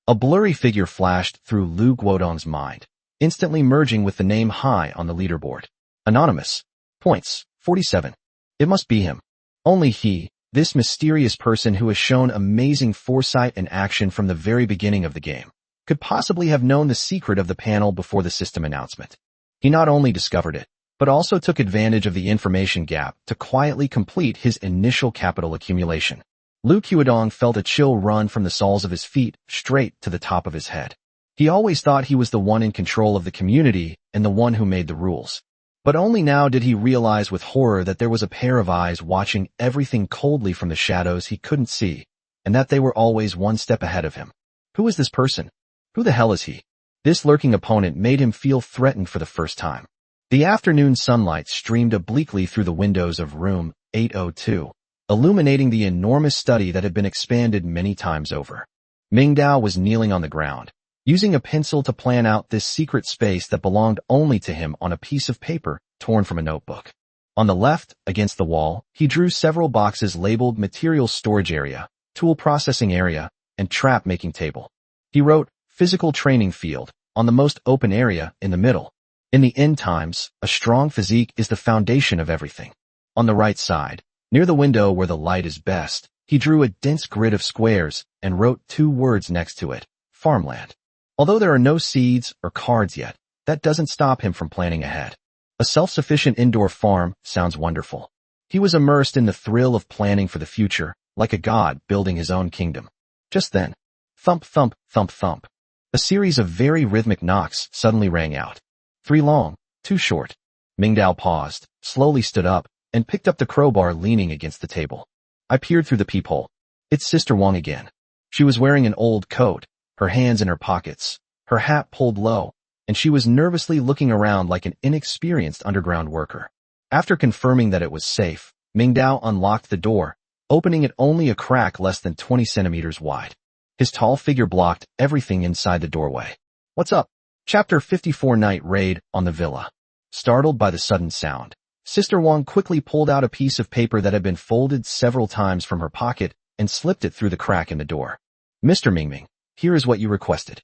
A blurry figure flashed through Lu Guodong's mind, instantly merging with the name high on the leaderboard. Anonymous. Points, 47. It must be him. Only he, this mysterious person who has shown amazing foresight and action from the very beginning of the game, could possibly have known the secret of the panel before the system announcement. He not only discovered it, but also took advantage of the information gap to quietly complete his initial capital accumulation. Lu Guodong felt a chill run from the soles of his feet straight to the top of his head. He always thought he was the one in control of the community and the one who made the rules. But only now did he realize with horror that there was a pair of eyes watching everything coldly from the shadows he couldn't see, and that they were always one step ahead of him. Who is this person? Who the hell is he? This lurking opponent made him feel threatened for the first time. The afternoon sunlight streamed obliquely through the windows of room 802, illuminating the enormous study that had been expanded many times over. Mingdao was kneeling on the ground, using a pencil to plan out this secret space that belonged only to him on a piece of paper torn from a notebook. On the left, against the wall, he drew several boxes labeled Materials Storage Area, Tool Processing Area, and Trap Making Table. He wrote, Physical Training Field, on the most open area in the middle. In the end times, a strong physique is the foundation of everything. On the right side, near the window where the light is best, he drew a dense grid of squares and wrote 2 words next to it, Farmland. Although there are no seeds or cards yet, that doesn't stop him from planning ahead. A self-sufficient indoor farm sounds wonderful. He was immersed in the thrill of planning for the future, like a god building his own kingdom. Just then, thump, thump, thump, thump. A series of very rhythmic knocks suddenly rang out. 3 long, 2 short. Mingdao paused, slowly stood up, and picked up the crowbar leaning against the table. I peered through the peephole. It's Sister Wang again. She was wearing an old coat, her hands in her pockets, her hat pulled low, and she was nervously looking around like an inexperienced underground worker. After confirming that it was safe, Mingdao unlocked the door, opening it only a crack less than 20 centimeters wide. His tall figure blocked everything inside the doorway. What's up? Chapter 54 Night Raid on the Villa. Startled by the sudden sound, Sister Wang quickly pulled out a piece of paper that had been folded several times from her pocket and slipped it through the crack in the door. Mr. Mingming, here is what you requested.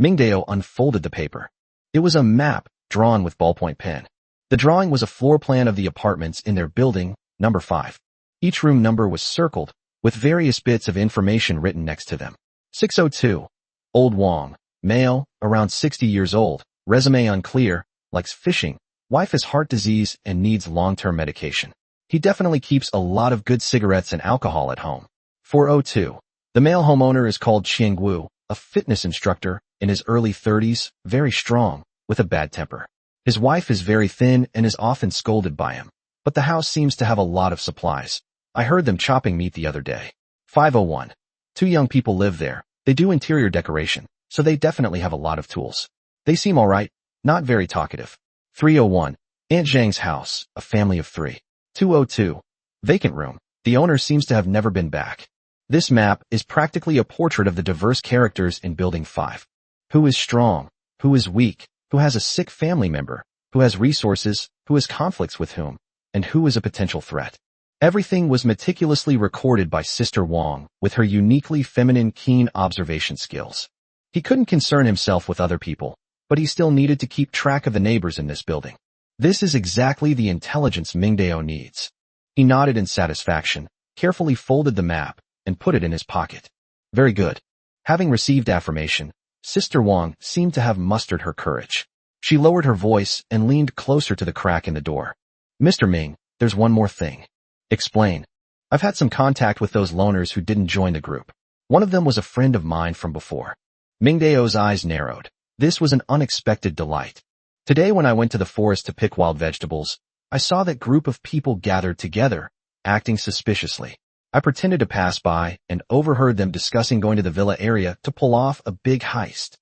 Mingdao unfolded the paper. It was a map drawn with ballpoint pen. The drawing was a floor plan of the apartments in their building, number 5. Each room number was circled, with various bits of information written next to them. 602. Old Wang, male, around 60 years old, resume unclear, likes fishing, wife has heart disease and needs long-term medication. He definitely keeps a lot of good cigarettes and alcohol at home. 402. The male homeowner is called Qiang Wu, a fitness instructor, in his early 30s, very strong, with a bad temper. His wife is very thin and is often scolded by him, but the house seems to have a lot of supplies. I heard them chopping meat the other day. 501. 2 young people live there. They do interior decoration, so they definitely have a lot of tools. They seem alright, not very talkative. 301. Aunt Zhang's house, a family of 3. 202. Vacant room. The owner seems to have never been back. This map is practically a portrait of the diverse characters in Building 5. Who is strong? Who is weak? Who has a sick family member? Who has resources? Who has conflicts with whom? And who is a potential threat? Everything was meticulously recorded by Sister Wang, with her uniquely feminine keen observation skills. He couldn't concern himself with other people, but he still needed to keep track of the neighbors in this building. This is exactly the intelligence Mingdao needs. He nodded in satisfaction, carefully folded the map, and put it in his pocket. Very good. Having received affirmation, Sister Wang seemed to have mustered her courage. She lowered her voice and leaned closer to the crack in the door. Mr. Ming, there's one more thing. Explain. I've had some contact with those loners who didn't join the group. One of them was a friend of mine from before. Mingdao's eyes narrowed. This was an unexpected delight. Today when I went to the forest to pick wild vegetables, I saw that group of people gathered together, acting suspiciously. I pretended to pass by and overheard them discussing going to the villa area to pull off a big heist.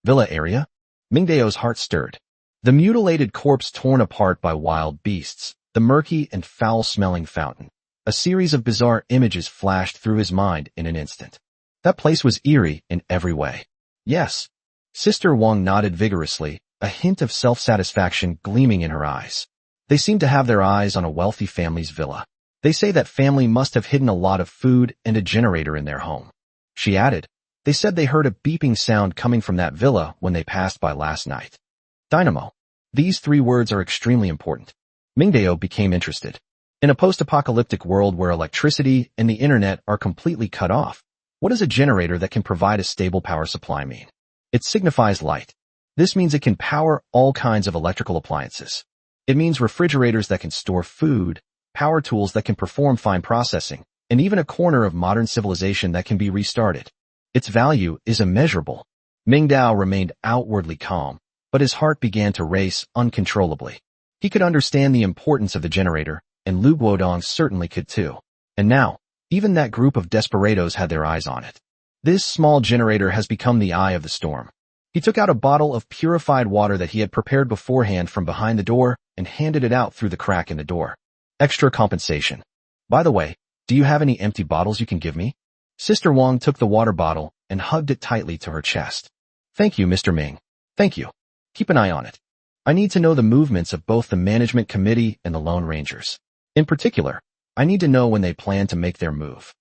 Villa area? Mingdao's heart stirred. The mutilated corpse torn apart by wild beasts, the murky and foul-smelling fountain. A series of bizarre images flashed through his mind in an instant. That place was eerie in every way. Yes. Sister Wang nodded vigorously, a hint of self-satisfaction gleaming in her eyes. They seemed to have their eyes on a wealthy family's villa. They say that family must have hidden a lot of food and a generator in their home. She added, they said they heard a beeping sound coming from that villa when they passed by last night. Dynamo. These 3 words are extremely important. Mingdao became interested. In a post-apocalyptic world where electricity and the internet are completely cut off, what does a generator that can provide a stable power supply mean? It signifies light. This means it can power all kinds of electrical appliances. It means refrigerators that can store food, power tools that can perform fine processing, and even a corner of modern civilization that can be restarted. Its value is immeasurable. Mingdao remained outwardly calm, but his heart began to race uncontrollably. He could understand the importance of the generator, and Lu Guodong certainly could too. And now, even that group of desperados had their eyes on it. This small generator has become the eye of the storm. He took out a bottle of purified water that he had prepared beforehand from behind the door and handed it out through the crack in the door. Extra compensation. By the way, do you have any empty bottles you can give me? Sister Wang took the water bottle and hugged it tightly to her chest. Thank you, Mr. Ming. Thank you. Keep an eye on it. I need to know the movements of both the management committee and the Lone Rangers. In particular, I need to know when they plan to make their move.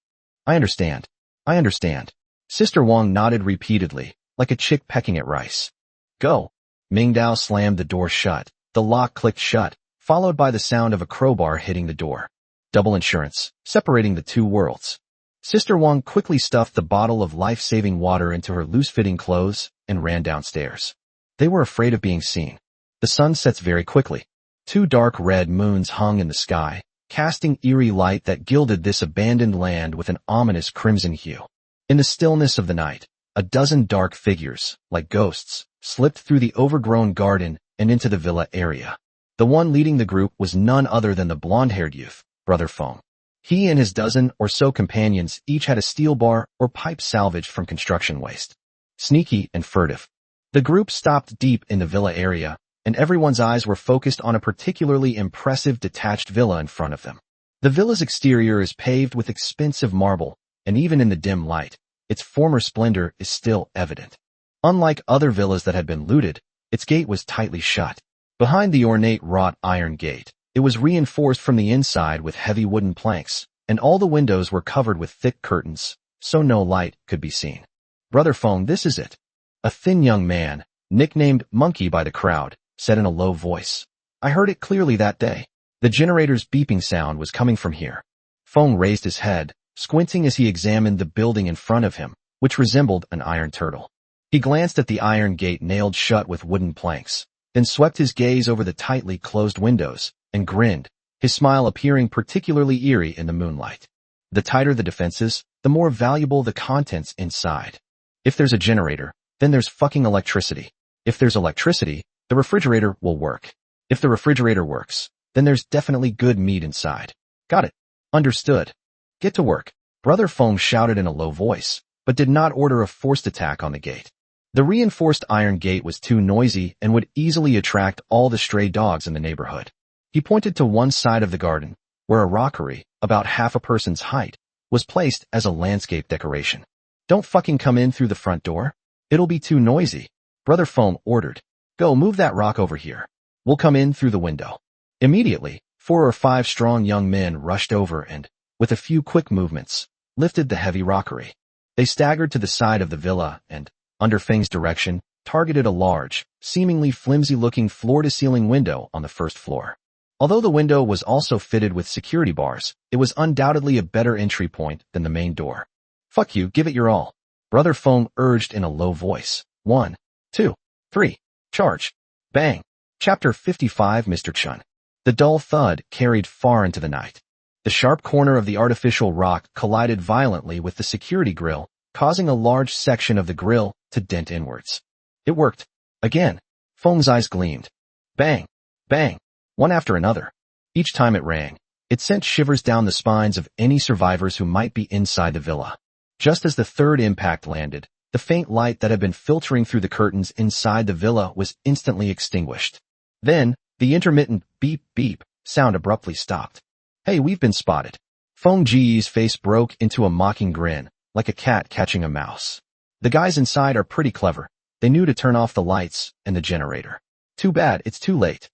I understand. I understand. Sister Wang nodded repeatedly, like a chick pecking at rice. Go. Mingdao slammed the door shut. The lock clicked shut, followed by the sound of a crowbar hitting the door. Double insurance, separating the 2 worlds. Sister Wang quickly stuffed the bottle of life-saving water into her loose-fitting clothes and ran downstairs. They were afraid of being seen. The sun sets very quickly. 2 dark red moons hung in the sky, casting eerie light that gilded this abandoned land with an ominous crimson hue. In the stillness of the night, a dozen dark figures, like ghosts, slipped through the overgrown garden and into the villa area. The one leading the group was none other than the blonde-haired youth, Brother Feng. He and his dozen or so companions each had a steel bar or pipe salvaged from construction waste. Sneaky and furtive. The group stopped deep in the villa area, and everyone's eyes were focused on a particularly impressive detached villa in front of them. The villa's exterior is paved with expensive marble, and even in the dim light, its former splendor is still evident. Unlike other villas that had been looted, its gate was tightly shut. Behind the ornate wrought iron gate, it was reinforced from the inside with heavy wooden planks, and all the windows were covered with thick curtains, so no light could be seen. Brother Feng, this is it. A thin young man, nicknamed Monkey by the crowd, said in a low voice. I heard it clearly that day. The generator's beeping sound was coming from here. Feng raised his head, squinting as he examined the building in front of him, which resembled an iron turtle. He glanced at the iron gate nailed shut with wooden planks, then swept his gaze over the tightly closed windows, and grinned, his smile appearing particularly eerie in the moonlight. The tighter the defenses, the more valuable the contents inside. If there's a generator, then there's fucking electricity. If there's electricity, the refrigerator will work. If the refrigerator works, then there's definitely good meat inside. Got it. Understood. Get to work. Brother Feng shouted in a low voice, but did not order a forced attack on the gate. The reinforced iron gate was too noisy and would easily attract all the stray dogs in the neighborhood. He pointed to one side of the garden, where a rockery, about half a person's height, was placed as a landscape decoration. Don't fucking come in through the front door. It'll be too noisy. Brother Feng ordered. Go move that rock over here. We'll come in through the window. Immediately, 4 or 5 strong young men rushed over and, with a few quick movements, lifted the heavy rockery. They staggered to the side of the villa and, under Feng's direction, targeted a large, seemingly flimsy-looking floor-to-ceiling window on the first floor. Although the window was also fitted with security bars, it was undoubtedly a better entry point than the main door. Fuck you, give it your all. Brother Feng urged in a low voice. 1, 2, 3, charge. Bang. Chapter 55 Mr. Chun. The dull thud carried far into the night. The sharp corner of the artificial rock collided violently with the security grill, causing a large section of the grill to dent inwards. It worked. Again, Feng's eyes gleamed. Bang! Bang! One after another. Each time it rang, it sent shivers down the spines of any survivors who might be inside the villa. Just as the third impact landed, the faint light that had been filtering through the curtains inside the villa was instantly extinguished. Then, the intermittent beep-beep sound abruptly stopped. Hey, we've been spotted. Feng Ji's face broke into a mocking grin, like a cat catching a mouse. The guys inside are pretty clever. They knew to turn off the lights and the generator. Too bad, it's too late.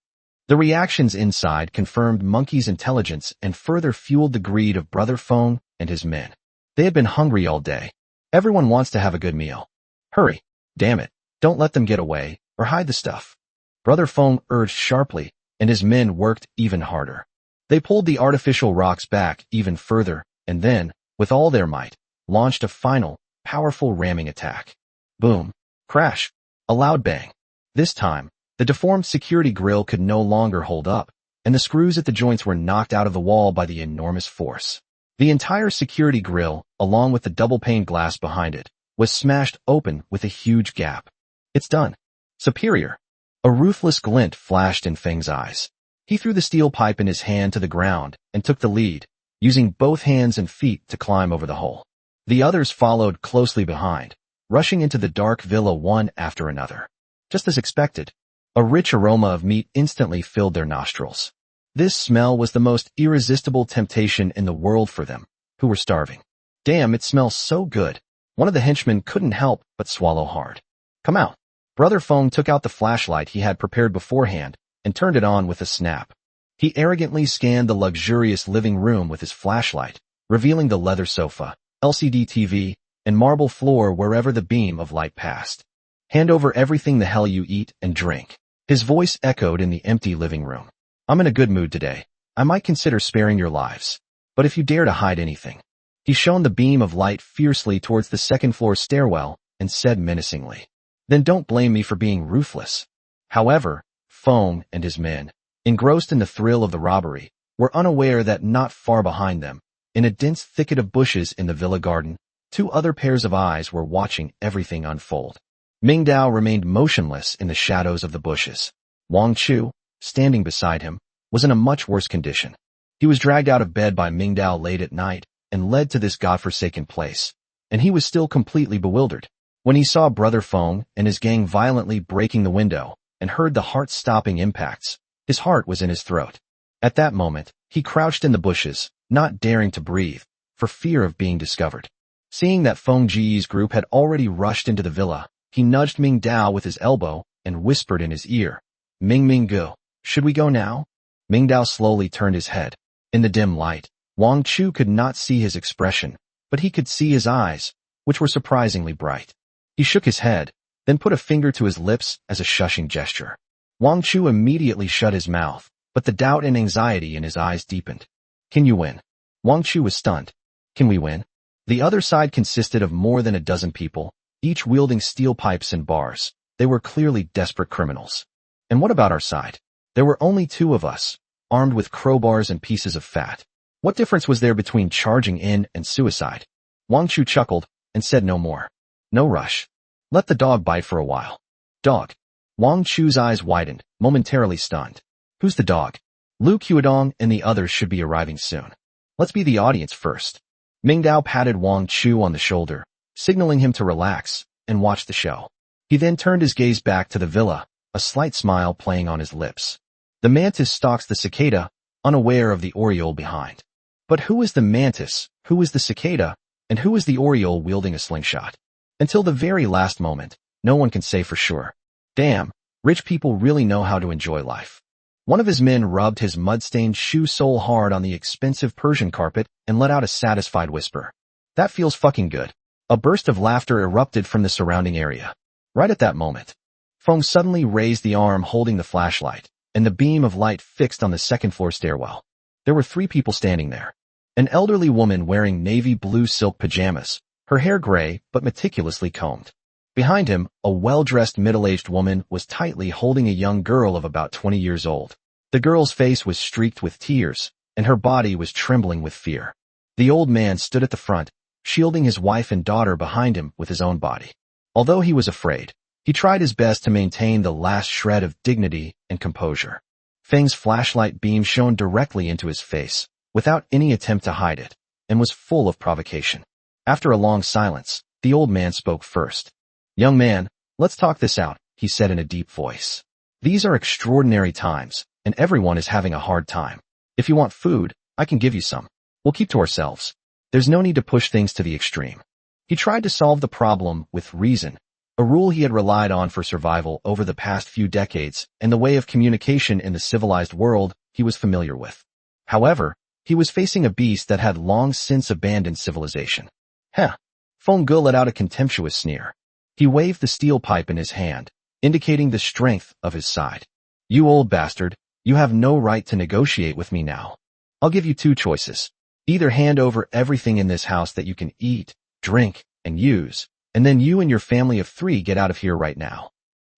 The reactions inside confirmed Monkey's intelligence and further fueled the greed of Brother Feng and his men. They had been hungry all day. Everyone wants to have a good meal. Hurry. Damn it. Don't let them get away, or hide the stuff. Brother Feng urged sharply, and his men worked even harder. They pulled the artificial rocks back even further, and then, with all their might, launched a final, powerful ramming attack. Boom. Crash. A loud bang. This time, the deformed security grill could no longer hold up, and the screws at the joints were knocked out of the wall by the enormous force. The entire security grill, along with the double-pane glass behind it, was smashed open with a huge gap. It's done. Superior. A ruthless glint flashed in Feng's eyes. He threw the steel pipe in his hand to the ground and took the lead, using both hands and feet to climb over the hole. The others followed closely behind, rushing into the dark villa one after another. Just as expected, a rich aroma of meat instantly filled their nostrils. This smell was the most irresistible temptation in the world for them, who were starving. Damn, it smells so good. One of the henchmen couldn't help but swallow hard. Come out. Brother Feng took out the flashlight he had prepared beforehand and turned it on with a snap. He arrogantly scanned the luxurious living room with his flashlight, revealing the leather sofa, LCD TV, and marble floor wherever the beam of light passed. Hand over everything the hell you eat and drink. His voice echoed in the empty living room. I'm in a good mood today. I might consider sparing your lives. But if you dare to hide anything. He shone the beam of light fiercely towards the second-floor stairwell and said menacingly, then don't blame me for being ruthless. However, Feng and his men, engrossed in the thrill of the robbery, were unaware that not far behind them, in a dense thicket of bushes in the villa garden, two other pairs of eyes were watching everything unfold. Ming Dao remained motionless in the shadows of the bushes. Wang Chu, standing beside him, was in a much worse condition. He was dragged out of bed by Ming Dao late at night and led to this godforsaken place, and he was still completely bewildered. When he saw Brother Feng and his gang violently breaking the window and heard the heart-stopping impacts, his heart was in his throat. At that moment, he crouched in the bushes, not daring to breathe, for fear of being discovered. Seeing that Feng Ji's group had already rushed into the villa, he nudged Ming Dao with his elbow and whispered in his ear, Ming go. Should we go now? Ming Dao slowly turned his head. In the dim light, Wang Chu could not see his expression, but he could see his eyes, which were surprisingly bright. He shook his head, then put a finger to his lips as a shushing gesture. Wang Chu immediately shut his mouth, but the doubt and anxiety in his eyes deepened. Can you win? Wang Chu was stunned. Can we win? The other side consisted of more than a dozen people, each wielding steel pipes and bars. They were clearly desperate criminals. And what about our side? There were only two of us, armed with crowbars and pieces of fat. What difference was there between charging in and suicide? Wang Chu chuckled and said no more. No rush. Let the dog bite for a while. Dog. Wang Chu's eyes widened, momentarily stunned. Who's the dog? Lu Qiudong and the others should be arriving soon. Let's be the audience first. Ming Dao patted Wang Chu on the shoulder, signaling him to relax and watch the show. He then turned his gaze back to the villa, a slight smile playing on his lips. The mantis stalks the cicada, unaware of the oriole behind. But who is the mantis, who is the cicada, and who is the oriole wielding a slingshot? Until the very last moment, no one can say for sure. Damn, rich people really know how to enjoy life. One of his men rubbed his mud-stained shoe sole hard on the expensive Persian carpet and let out a satisfied whisper. That feels fucking good. A burst of laughter erupted from the surrounding area. Right at that moment, Feng suddenly raised the arm holding the flashlight, and the beam of light fixed on the second-floor stairwell. There were three people standing there. An elderly woman wearing navy blue silk pajamas, her hair gray but meticulously combed. Behind him, a well-dressed middle-aged woman was tightly holding a young girl of about 20 years old. The girl's face was streaked with tears, and her body was trembling with fear. The old man stood at the front, shielding his wife and daughter behind him with his own body. Although he was afraid, He tried his best to maintain the last shred of dignity and composure. Feng's flashlight beam shone directly into his face, without any attempt to hide it, and was full of provocation. After a long silence, the old man spoke first. "Young man, let's talk this out," he said in a deep voice. "These are extraordinary times, and everyone is having a hard time. If you want food, I can give you some. We'll keep to ourselves. There's no need to push things to the extreme." He tried to solve the problem with reason, a rule he had relied on for survival over the past few decades and the way of communication in the civilized world he was familiar with. However, he was facing a beast that had long since abandoned civilization. "Heh." Feng Ge let out a contemptuous sneer. He waved the steel pipe in his hand, indicating the strength of his side. "You old bastard, you have no right to negotiate with me now. I'll give you two choices. Either hand over everything in this house that you can eat, drink, and use, and then you and your family of 3 get out of here right now."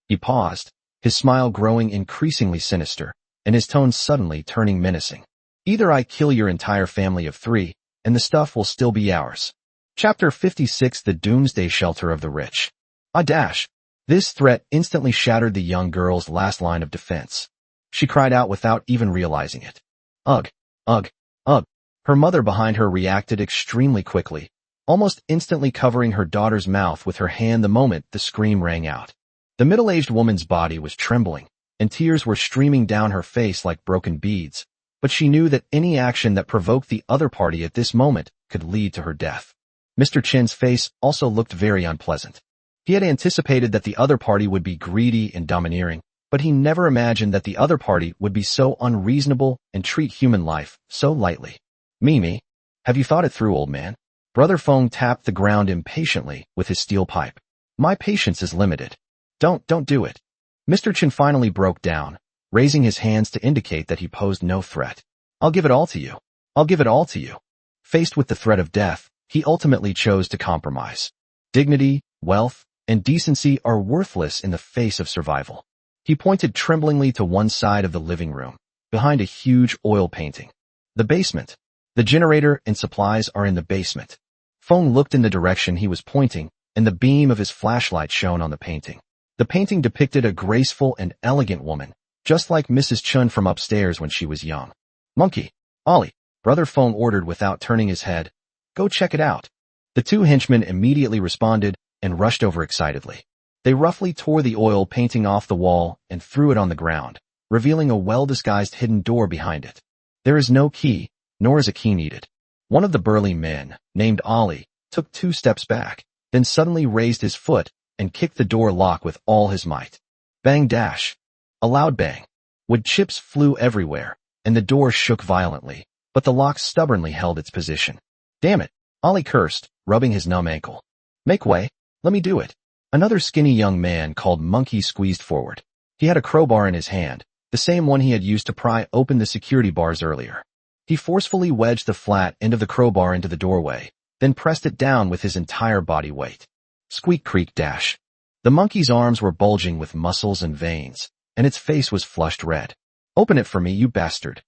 He paused, his smile growing increasingly sinister, and his tone suddenly turning menacing. "Either I kill your entire family of 3, and the stuff will still be ours." Chapter 56: The Doomsday Shelter of the Rich. This threat instantly shattered the young girl's last line of defense. She cried out without even realizing it. "Ugh, ugh, ugh." Her mother behind her reacted extremely quickly, almost instantly covering her daughter's mouth with her hand the moment the scream rang out. The middle-aged woman's body was trembling, and tears were streaming down her face like broken beads, but she knew that any action that provoked the other party at this moment could lead to her death. Mr. Chen's face also looked very unpleasant. He had anticipated that the other party would be greedy and domineering, but he never imagined that the other party would be so unreasonable and treat human life so lightly. "Mimi, have you thought it through, old man?" Brother Feng tapped the ground impatiently with his steel pipe. "My patience is limited. Don't do it." Mr. Chen finally broke down, raising his hands to indicate that he posed no threat. "I'll give it all to you. I'll give it all to you." Faced with the threat of death, he ultimately chose to compromise. Dignity, wealth, and decency are worthless in the face of survival. He pointed tremblingly to one side of the living room, behind a huge oil painting. "The basement. The generator and supplies are in the basement." Feng looked in the direction he was pointing, and the beam of his flashlight shone on the painting. The painting depicted a graceful and elegant woman, just like Mrs. Chun from upstairs when she was young. "Monkey, Ollie," Brother Feng ordered without turning his head. "Go check it out." The 2 henchmen immediately responded and rushed over excitedly. They roughly tore the oil painting off the wall and threw it on the ground, revealing a well-disguised hidden door behind it. There is no key, nor is a key needed. One of the burly men, named Ollie, took 2 steps back, then suddenly raised his foot and kicked the door lock with all his might. Bang dash. A loud bang. Wood chips flew everywhere, and the door shook violently, but the lock stubbornly held its position. "Damn it," Ollie cursed, rubbing his numb ankle. "Make way. Let me do it." Another skinny young man called Monkey squeezed forward. He had a crowbar in his hand, the same one he had used to pry open the security bars earlier. He forcefully wedged the flat end of the crowbar into the doorway, then pressed it down with his entire body weight. Squeak creak dash. The monkey's arms were bulging with muscles and veins, and its face was flushed red. "Open it for me, you bastard."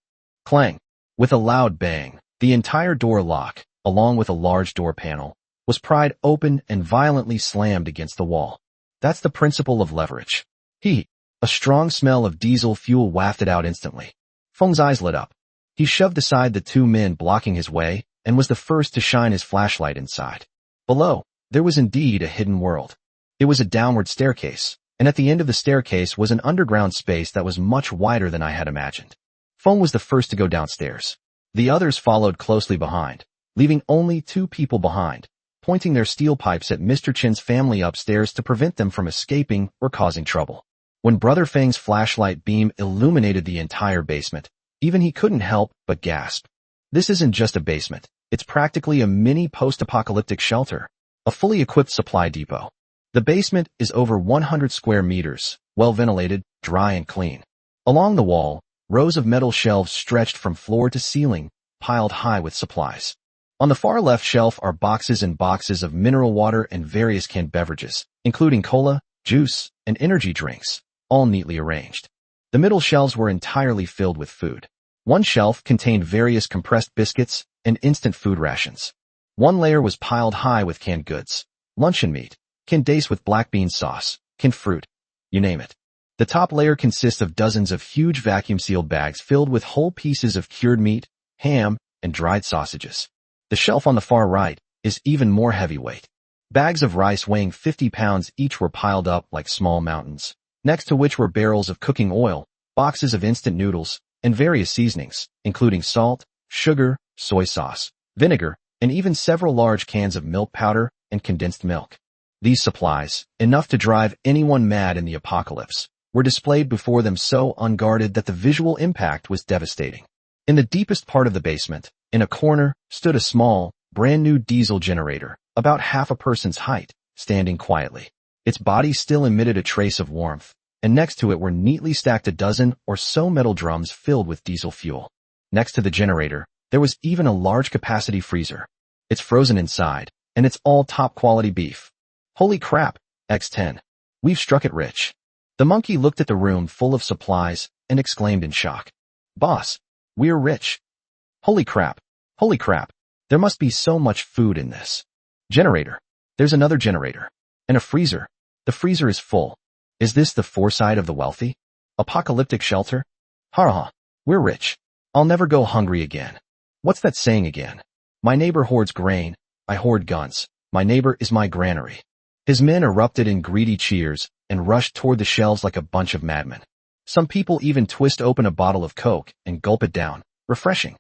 Clang. With a loud bang, the entire door lock, along with a large door panel, was pried open and violently slammed against the wall. That's the principle of leverage. A strong smell of diesel fuel wafted out instantly. Feng's eyes lit up. He shoved aside the 2 men blocking his way and was the first to shine his flashlight inside. Below, there was indeed a hidden world. It was a downward staircase, and at the end of the staircase was an underground space that was much wider than I had imagined. Feng was the first to go downstairs. The others followed closely behind, leaving only 2 people behind, pointing their steel pipes at Mr. Chen's family upstairs to prevent them from escaping or causing trouble. When Brother Feng's flashlight beam illuminated the entire basement, even he couldn't help but gasp. This isn't just a basement, it's practically a mini post-apocalyptic shelter, a fully equipped supply depot. The basement is over 100 square meters, well ventilated, dry and clean. Along the wall, rows of metal shelves stretched from floor to ceiling, piled high with supplies. On the far left shelf are boxes and boxes of mineral water and various canned beverages, including cola, juice, and energy drinks, all neatly arranged. The middle shelves were entirely filled with food. One shelf contained various compressed biscuits and instant food rations. One layer was piled high with canned goods, luncheon meat, canned dates with black bean sauce, canned fruit, you name it. The top layer consists of dozens of huge vacuum-sealed bags filled with whole pieces of cured meat, ham, and dried sausages. The shelf on the far right is even more heavyweight. Bags of rice weighing 50 pounds each were piled up like small mountains, next to which were barrels of cooking oil, boxes of instant noodles, and various seasonings, including salt, sugar, soy sauce, vinegar, and even several large cans of milk powder and condensed milk. These supplies, enough to drive anyone mad in the apocalypse, were displayed before them so unguarded that the visual impact was devastating. In the deepest part of the basement, in a corner, stood a small, brand-new diesel generator, about half a person's height, standing quietly. Its body still emitted a trace of warmth, and next to it were neatly stacked a dozen or so metal drums filled with diesel fuel. Next to the generator, there was even a large-capacity freezer. It's frozen inside, and it's all top-quality beef. Holy crap, X10. We've struck it rich. The monkey looked at the room full of supplies and exclaimed in shock. Boss, we're rich. Holy crap. Holy crap. There must be so much food in this. Generator. There's another generator. And a freezer. The freezer is full. Is this the foresight of the wealthy? Apocalyptic shelter? Ha ha. We're rich. I'll never go hungry again. What's that saying again? My neighbor hoards grain. I hoard guns. My neighbor is my granary. His men erupted in greedy cheers and rushed toward the shelves like a bunch of madmen. Some people even twist open a bottle of Coke and gulp it down. Refreshing.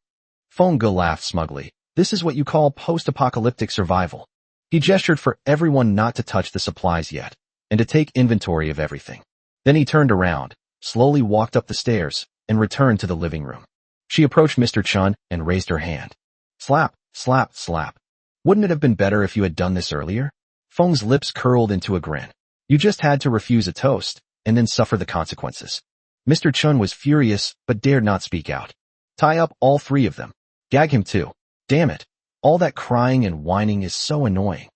Fonga laughed smugly. This is what you call post-apocalyptic survival. He gestured for everyone not to touch the supplies yet, and to take inventory of everything. Then he turned around, slowly walked up the stairs, and returned to the living room. She approached Mr. Chun and raised her hand. Slap, slap, slap. Wouldn't it have been better if you had done this earlier? Feng's lips curled into a grin. You just had to refuse a toast, and then suffer the consequences. Mr. Chun was furious, but dared not speak out. Tie up all three of them. Gag him too. Damn it. All that crying and whining is so annoying.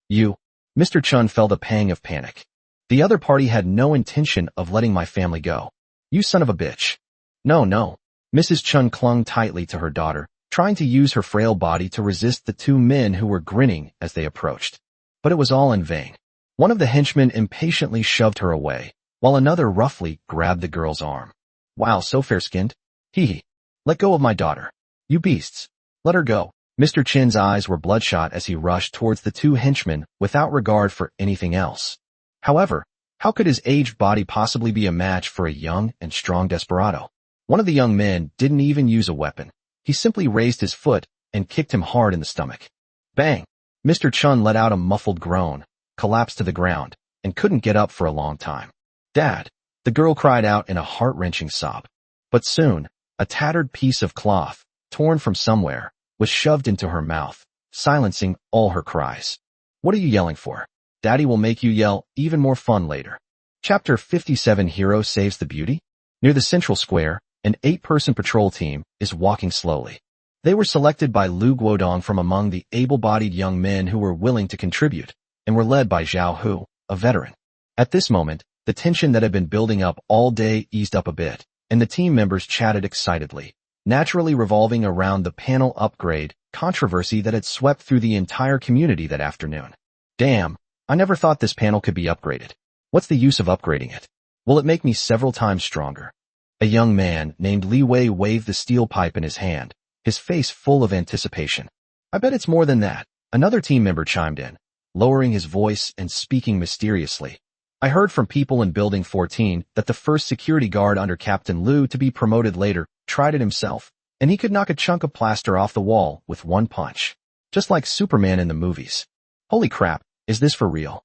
You. Mr. Chun felt a pang of panic. The other party had no intention of letting my family go. You son of a bitch. No, no. Mrs. Chun clung tightly to her daughter, trying to use her frail body to resist the two men who were grinning as they approached. But it was all in vain. One of the henchmen impatiently shoved her away, while another roughly grabbed the girl's arm. Wow, so fair-skinned. Hee hee. Let go of my daughter. You beasts. Let her go. Mr. Chin's eyes were bloodshot as he rushed towards the two henchmen without regard for anything else. However, how could his aged body possibly be a match for a young and strong desperado? One of the young men didn't even use a weapon. He simply raised his foot and kicked him hard in the stomach. Bang! Mr. Chun let out a muffled groan, collapsed to the ground, and couldn't get up for a long time. Dad! The girl cried out in a heart-wrenching sob. But soon, a tattered piece of cloth, torn from somewhere, was shoved into her mouth, silencing all her cries. What are you yelling for? Daddy will make you yell even more fun later. Chapter 57 Hero Saves the Beauty? Near the central square, an 8-person patrol team is walking slowly. They were selected by Lu Guodong from among the able-bodied young men who were willing to contribute, and were led by Zhao Hu, a veteran. At this moment, the tension that had been building up all day eased up a bit, and the team members chatted excitedly, naturally revolving around the panel upgrade controversy that had swept through the entire community that afternoon. Damn, I never thought this panel could be upgraded. What's the use of upgrading it? Will it make me several times stronger? A young man named Li Wei waved the steel pipe in his hand, his face full of anticipation. I bet it's more than that. Another team member chimed in, lowering his voice and speaking mysteriously. I heard from people in Building 14 that the first security guard under Captain Lu to be promoted later tried it himself, and he could knock a chunk of plaster off the wall with one punch. Just like Superman in the movies. Holy crap, is this for real?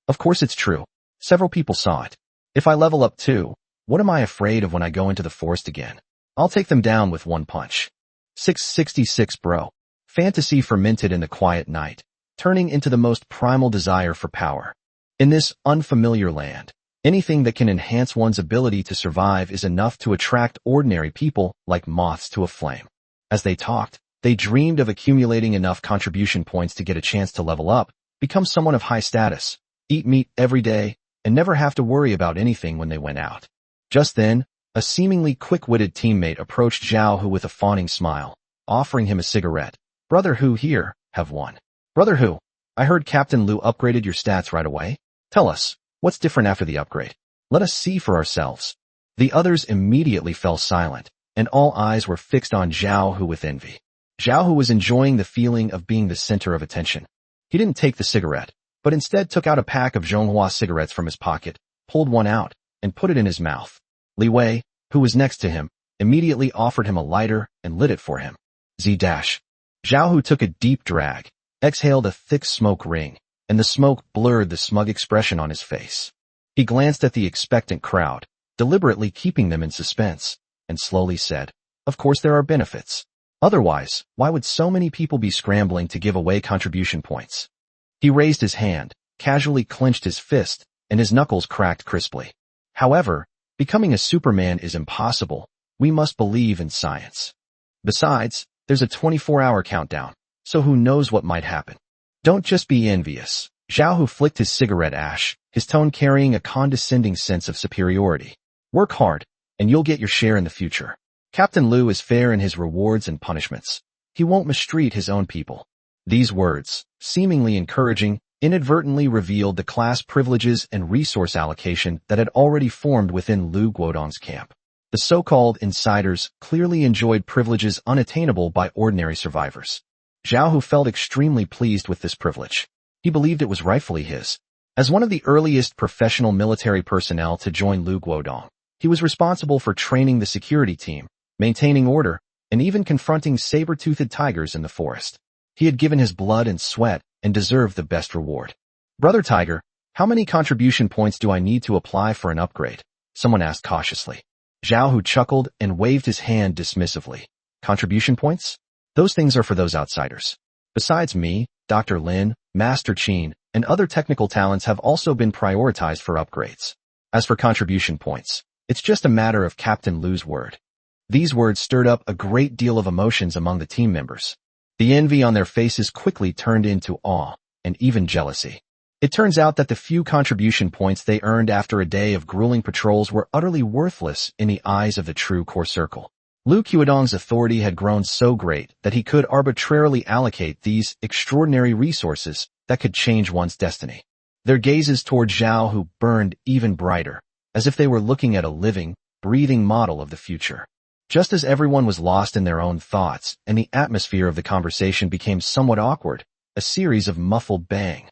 Of course it's true. Several people saw it. If I level up too, what am I afraid of when I go into the forest again? I'll take them down with one punch. 666 bro. Fantasy fermented in the quiet night, turning into the most primal desire for power. In this unfamiliar land, anything that can enhance one's ability to survive is enough to attract ordinary people like moths to a flame. As they talked, they dreamed of accumulating enough contribution points to get a chance to level up, become someone of high status, eat meat every day, and never have to worry about anything when they went out. Just then, a seemingly quick-witted teammate approached Zhao Hu with a fawning smile, offering him a cigarette. Brother Hu here, have one. Brother Hu, I heard Captain Lu upgraded your stats right away. Tell us, What's different after the upgrade? Let us see for ourselves. The others immediately fell silent, and all eyes were fixed on Zhao Hu with envy. Zhao Hu was enjoying the feeling of being the center of attention. He didn't take the cigarette, but instead took out a pack of Zhonghua cigarettes from his pocket, pulled one out, and put it in his mouth. Li Wei, who was next to him, immediately offered him a lighter and lit it for him. Zhao Hu took a deep drag, exhaled a thick smoke ring, and the smoke blurred the smug expression on his face. He glanced at the expectant crowd, deliberately keeping them in suspense, and slowly said, "Of course there are benefits. Otherwise, why would so many people be scrambling to give away contribution points?" He raised his hand, casually clenched his fist, and his knuckles cracked crisply. "However, becoming a Superman is impossible. We must believe in science. Besides, there's a 24-hour countdown, so who knows what might happen. Don't just be envious." Zhao Hu flicked his cigarette ash, his tone carrying a condescending sense of superiority. "Work hard, and you'll get your share in the future. Captain Liu is fair in his rewards and punishments. He won't mistreat his own people." These words, seemingly encouraging, inadvertently revealed the class privileges and resource allocation that had already formed within Lu Guodong's camp. The so-called insiders clearly enjoyed privileges unattainable by ordinary survivors. Zhao Hu felt extremely pleased with this privilege. He believed it was rightfully his. As one of the earliest professional military personnel to join Lu Guodong, he was responsible for training the security team, maintaining order, and even confronting saber-toothed tigers in the forest. He had given his blood and sweat and deserved the best reward. "Brother Tiger, how many contribution points do I need to apply for an upgrade?" someone asked cautiously. Zhao Hu chuckled and waved his hand dismissively. "Contribution points? Those things are for those outsiders. Besides me, Dr. Lin, Master Qin, and other technical talents have also been prioritized for upgrades. As for contribution points, it's just a matter of Captain Liu's word." These words stirred up a great deal of emotions among the team members. The envy on their faces quickly turned into awe and even jealousy. It turns out that the few contribution points they earned after a day of grueling patrols were utterly worthless in the eyes of the true core circle. Lu Guodong's authority had grown so great that he could arbitrarily allocate these extraordinary resources that could change one's destiny. Their gazes toward Zhao Hu burned even brighter, as if they were looking at a living, breathing model of the future. Just as everyone was lost in their own thoughts and the atmosphere of the conversation became somewhat awkward, a series of muffled bang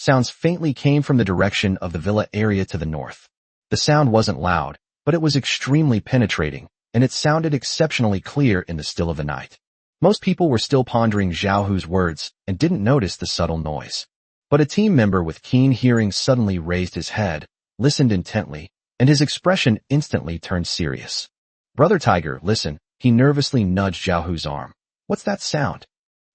sounds faintly came from the direction of the villa area to the north. The sound wasn't loud, but it was extremely penetrating, and it sounded exceptionally clear in the still of the night. Most people were still pondering Zhao Hu's words and didn't notice the subtle noise. But a team member with keen hearing suddenly raised his head, listened intently, and his expression instantly turned serious. "Brother Tiger, listen," he nervously nudged Zhao Hu's arm. "What's that sound?"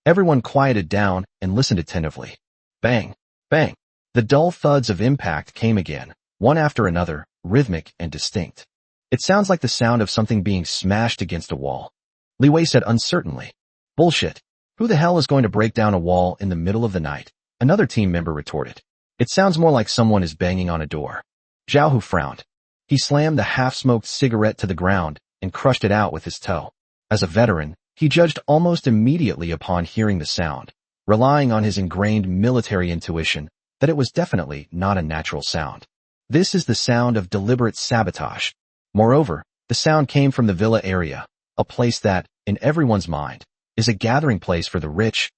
Everyone quieted down and listened attentively. Bang, bang. The dull thuds of impact came again, one after another, rhythmic and distinct. "It sounds like the sound of something being smashed against a wall," Li Wei said uncertainly. "Bullshit. Who the hell is going to break down a wall in the middle of the night?" Another team member retorted. "It sounds more like someone is banging on a door." Zhao Hu frowned. He slammed the half-smoked cigarette to the ground and crushed it out with his toe. As a veteran, he judged almost immediately upon hearing the sound, relying on his ingrained military intuition that it was definitely not a natural sound. This is the sound of deliberate sabotage. Moreover, the sound came from the villa area, a place that, in everyone's mind, is a gathering place for the rich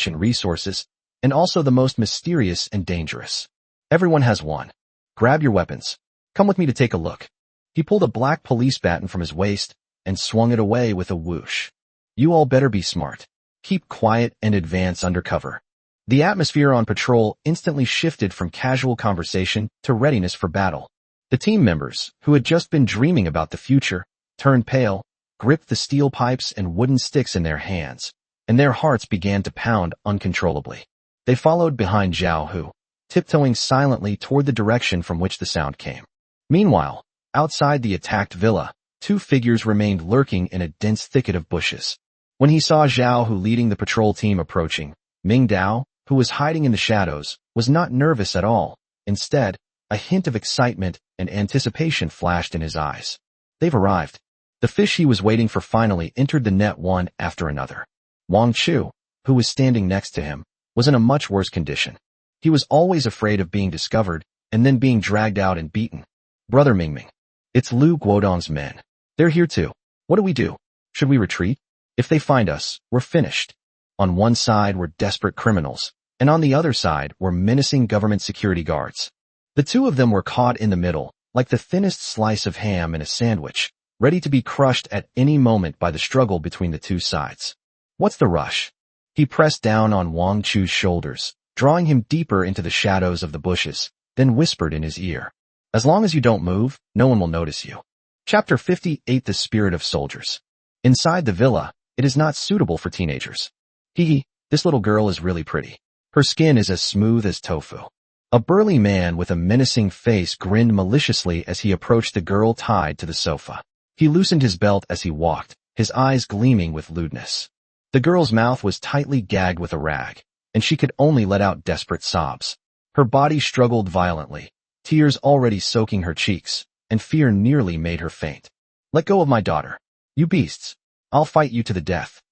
in resources, and also the most mysterious and dangerous. "Everyone has one. Grab your weapons. Come with me to take a look." He pulled a black police baton from his waist and swung it away with a whoosh. "You all better be smart. Keep quiet and advance undercover." The atmosphere on patrol instantly shifted from casual conversation to readiness for battle. The team members, who had just been dreaming about the future, turned pale, gripped the steel pipes and wooden sticks in their hands, and their hearts began to pound uncontrollably. They followed behind Zhao Hu, tiptoeing silently toward the direction from which the sound came. Meanwhile, outside the attacked villa, two figures remained lurking in a dense thicket of bushes. When he saw Zhao Hu leading the patrol team approaching, Ming Dao, who was hiding in the shadows, was not nervous at all. Instead, a hint of excitement and anticipation flashed in his eyes. "They've arrived." The fish he was waiting for finally entered the net one after another. Wang Chu, who was standing next to him, was in a much worse condition. He was always afraid of being discovered and then being dragged out and beaten. Brother Mingming. It's Lu Guodong's men. They're here too. What do we do? Should we retreat? If they find us, we're finished. On one side were desperate criminals, and on the other side were menacing government security guards. The two of them were caught in the middle, like the thinnest slice of ham in a sandwich, ready to be crushed at any moment by the struggle between the two sides. What's the rush? He pressed down on Wang Chu's shoulders, drawing him deeper into the shadows of the bushes, then whispered in his ear. As long as you don't move, no one will notice you. Chapter 58 The Spirit of Soldiers. Inside the villa, it is not suitable for teenagers. This little girl is really pretty. Her skin is as smooth as tofu. A burly man with a menacing face grinned maliciously as he approached the girl tied to the sofa. He loosened his belt as he walked, his eyes gleaming with lewdness. The girl's mouth was tightly gagged with a rag, and she could only let out desperate sobs. Her body struggled violently, tears already soaking her cheeks, and fear nearly made her faint. Let go of my daughter. You beasts. I'll fight you to the death.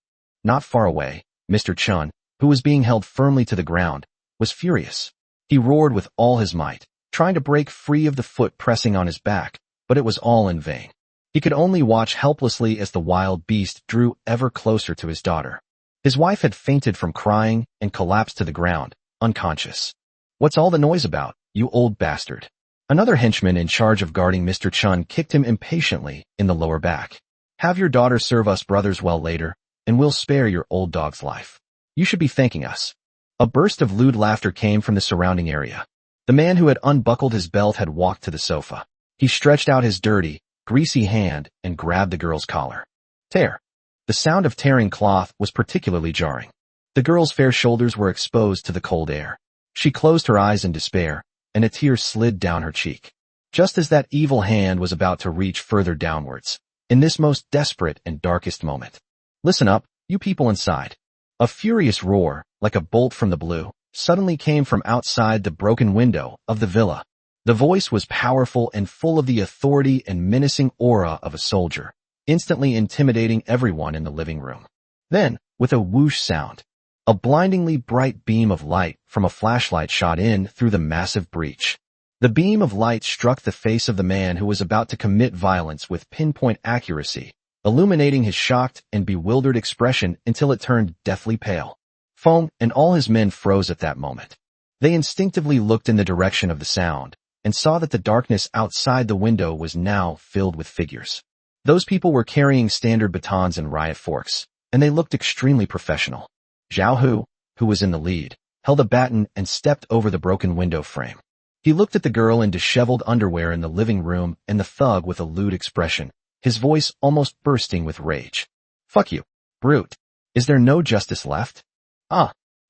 Not far away, Mr. Chun, who was being held firmly to the ground, was furious. He roared with all his might, trying to break free of the foot pressing on his back, but it was all in vain. He could only watch helplessly as the wild beast drew ever closer to his daughter. His wife had fainted from crying and collapsed to the ground, unconscious. What's all the noise about, you old bastard? Another henchman in charge of guarding Mr. Chun kicked him impatiently in the lower back. Have your daughter serve us brothers well later, and we'll spare your old dog's life. You should be thanking us. A burst of lewd laughter came from the surrounding area. The man who had unbuckled his belt had walked to the sofa. He stretched out his dirty, greasy hand and grabbed the girl's collar. Tear. The sound of tearing cloth was particularly jarring. The girl's fair shoulders were exposed to the cold air. She closed her eyes in despair, and a tear slid down her cheek. Just as that evil hand was about to reach further downwards, in this most desperate and darkest moment. Listen up, you people inside. A furious roar, like a bolt from the blue, suddenly came from outside the broken window of the villa. The voice was powerful and full of the authority and menacing aura of a soldier, instantly intimidating everyone in the living room. Then, with a whoosh sound, a blindingly bright beam of light from a flashlight shot in through the massive breach. The beam of light struck the face of the man who was about to commit violence with pinpoint accuracy, illuminating his shocked and bewildered expression until it turned deathly pale. Feng and all his men froze at that moment. They instinctively looked in the direction of the sound and saw that the darkness outside the window was now filled with figures. Those people were carrying standard batons and riot forks, and they looked extremely professional. Zhao Hu, who was in the lead, held a baton and stepped over the broken window frame. He looked at the girl in disheveled underwear in the living room and the thug with a lewd expression, his voice almost bursting with rage. Fuck you, brute. Is there no justice left?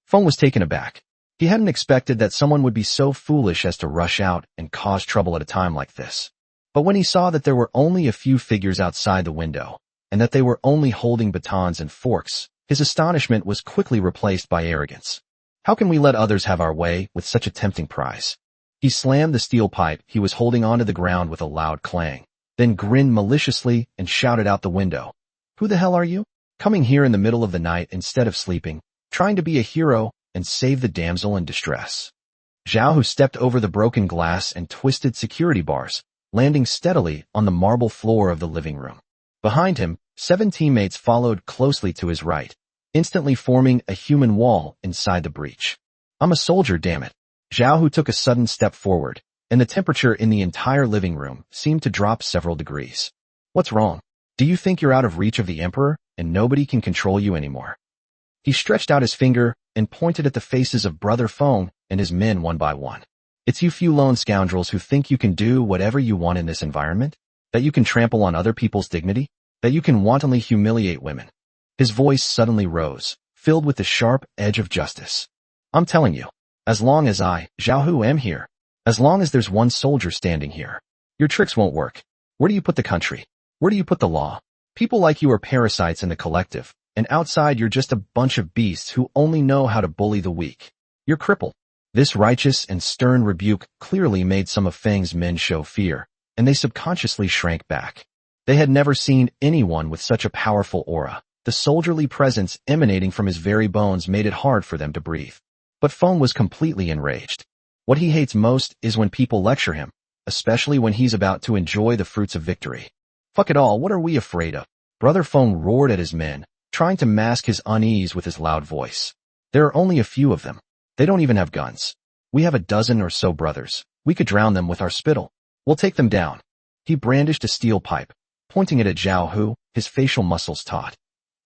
Feng was taken aback. He hadn't expected that someone would be so foolish as to rush out and cause trouble at a time like this. But when he saw that there were only a few figures outside the window, and that they were only holding batons and forks, his astonishment was quickly replaced by arrogance. How can we let others have our way with such a tempting prize? He slammed the steel pipe he was holding onto the ground with a loud clang, then grinned maliciously and shouted out the window. Who the hell are you? Coming here in the middle of the night instead of sleeping, trying to be a hero and save the damsel in distress. Zhao Hu stepped over the broken glass and twisted security bars, landing steadily on the marble floor of the living room. Behind him, 7 teammates followed closely to his right, instantly forming a human wall inside the breach. I'm a soldier, damn it. Zhao Hu took a sudden step forward, and the temperature in the entire living room seemed to drop several degrees. What's wrong? Do you think you're out of reach of the Emperor, and nobody can control you anymore? He stretched out his finger and pointed at the faces of Brother Feng and his men one by one. It's you few lone scoundrels who think you can do whatever you want in this environment? That you can trample on other people's dignity? That you can wantonly humiliate women? His voice suddenly rose, filled with the sharp edge of justice. I'm telling you, as long as I, Zhao Hu, am here, as long as there's one soldier standing here, your tricks won't work. Where do you put the country? Where do you put the law? People like you are parasites in the collective, and outside you're just a bunch of beasts who only know how to bully the weak. You're crippled. This righteous and stern rebuke clearly made some of Feng's men show fear, and they subconsciously shrank back. They had never seen anyone with such a powerful aura. The soldierly presence emanating from his very bones made it hard for them to breathe. But Feng was completely enraged. What he hates most is when people lecture him, especially when he's about to enjoy the fruits of victory. Fuck it all, what are we afraid of? Brother Feng roared at his men, trying to mask his unease with his loud voice. There are only a few of them. They don't even have guns. We have a dozen or so brothers. We could drown them with our spittle. We'll take them down. He brandished a steel pipe, pointing it at Zhao Hu, his facial muscles taut.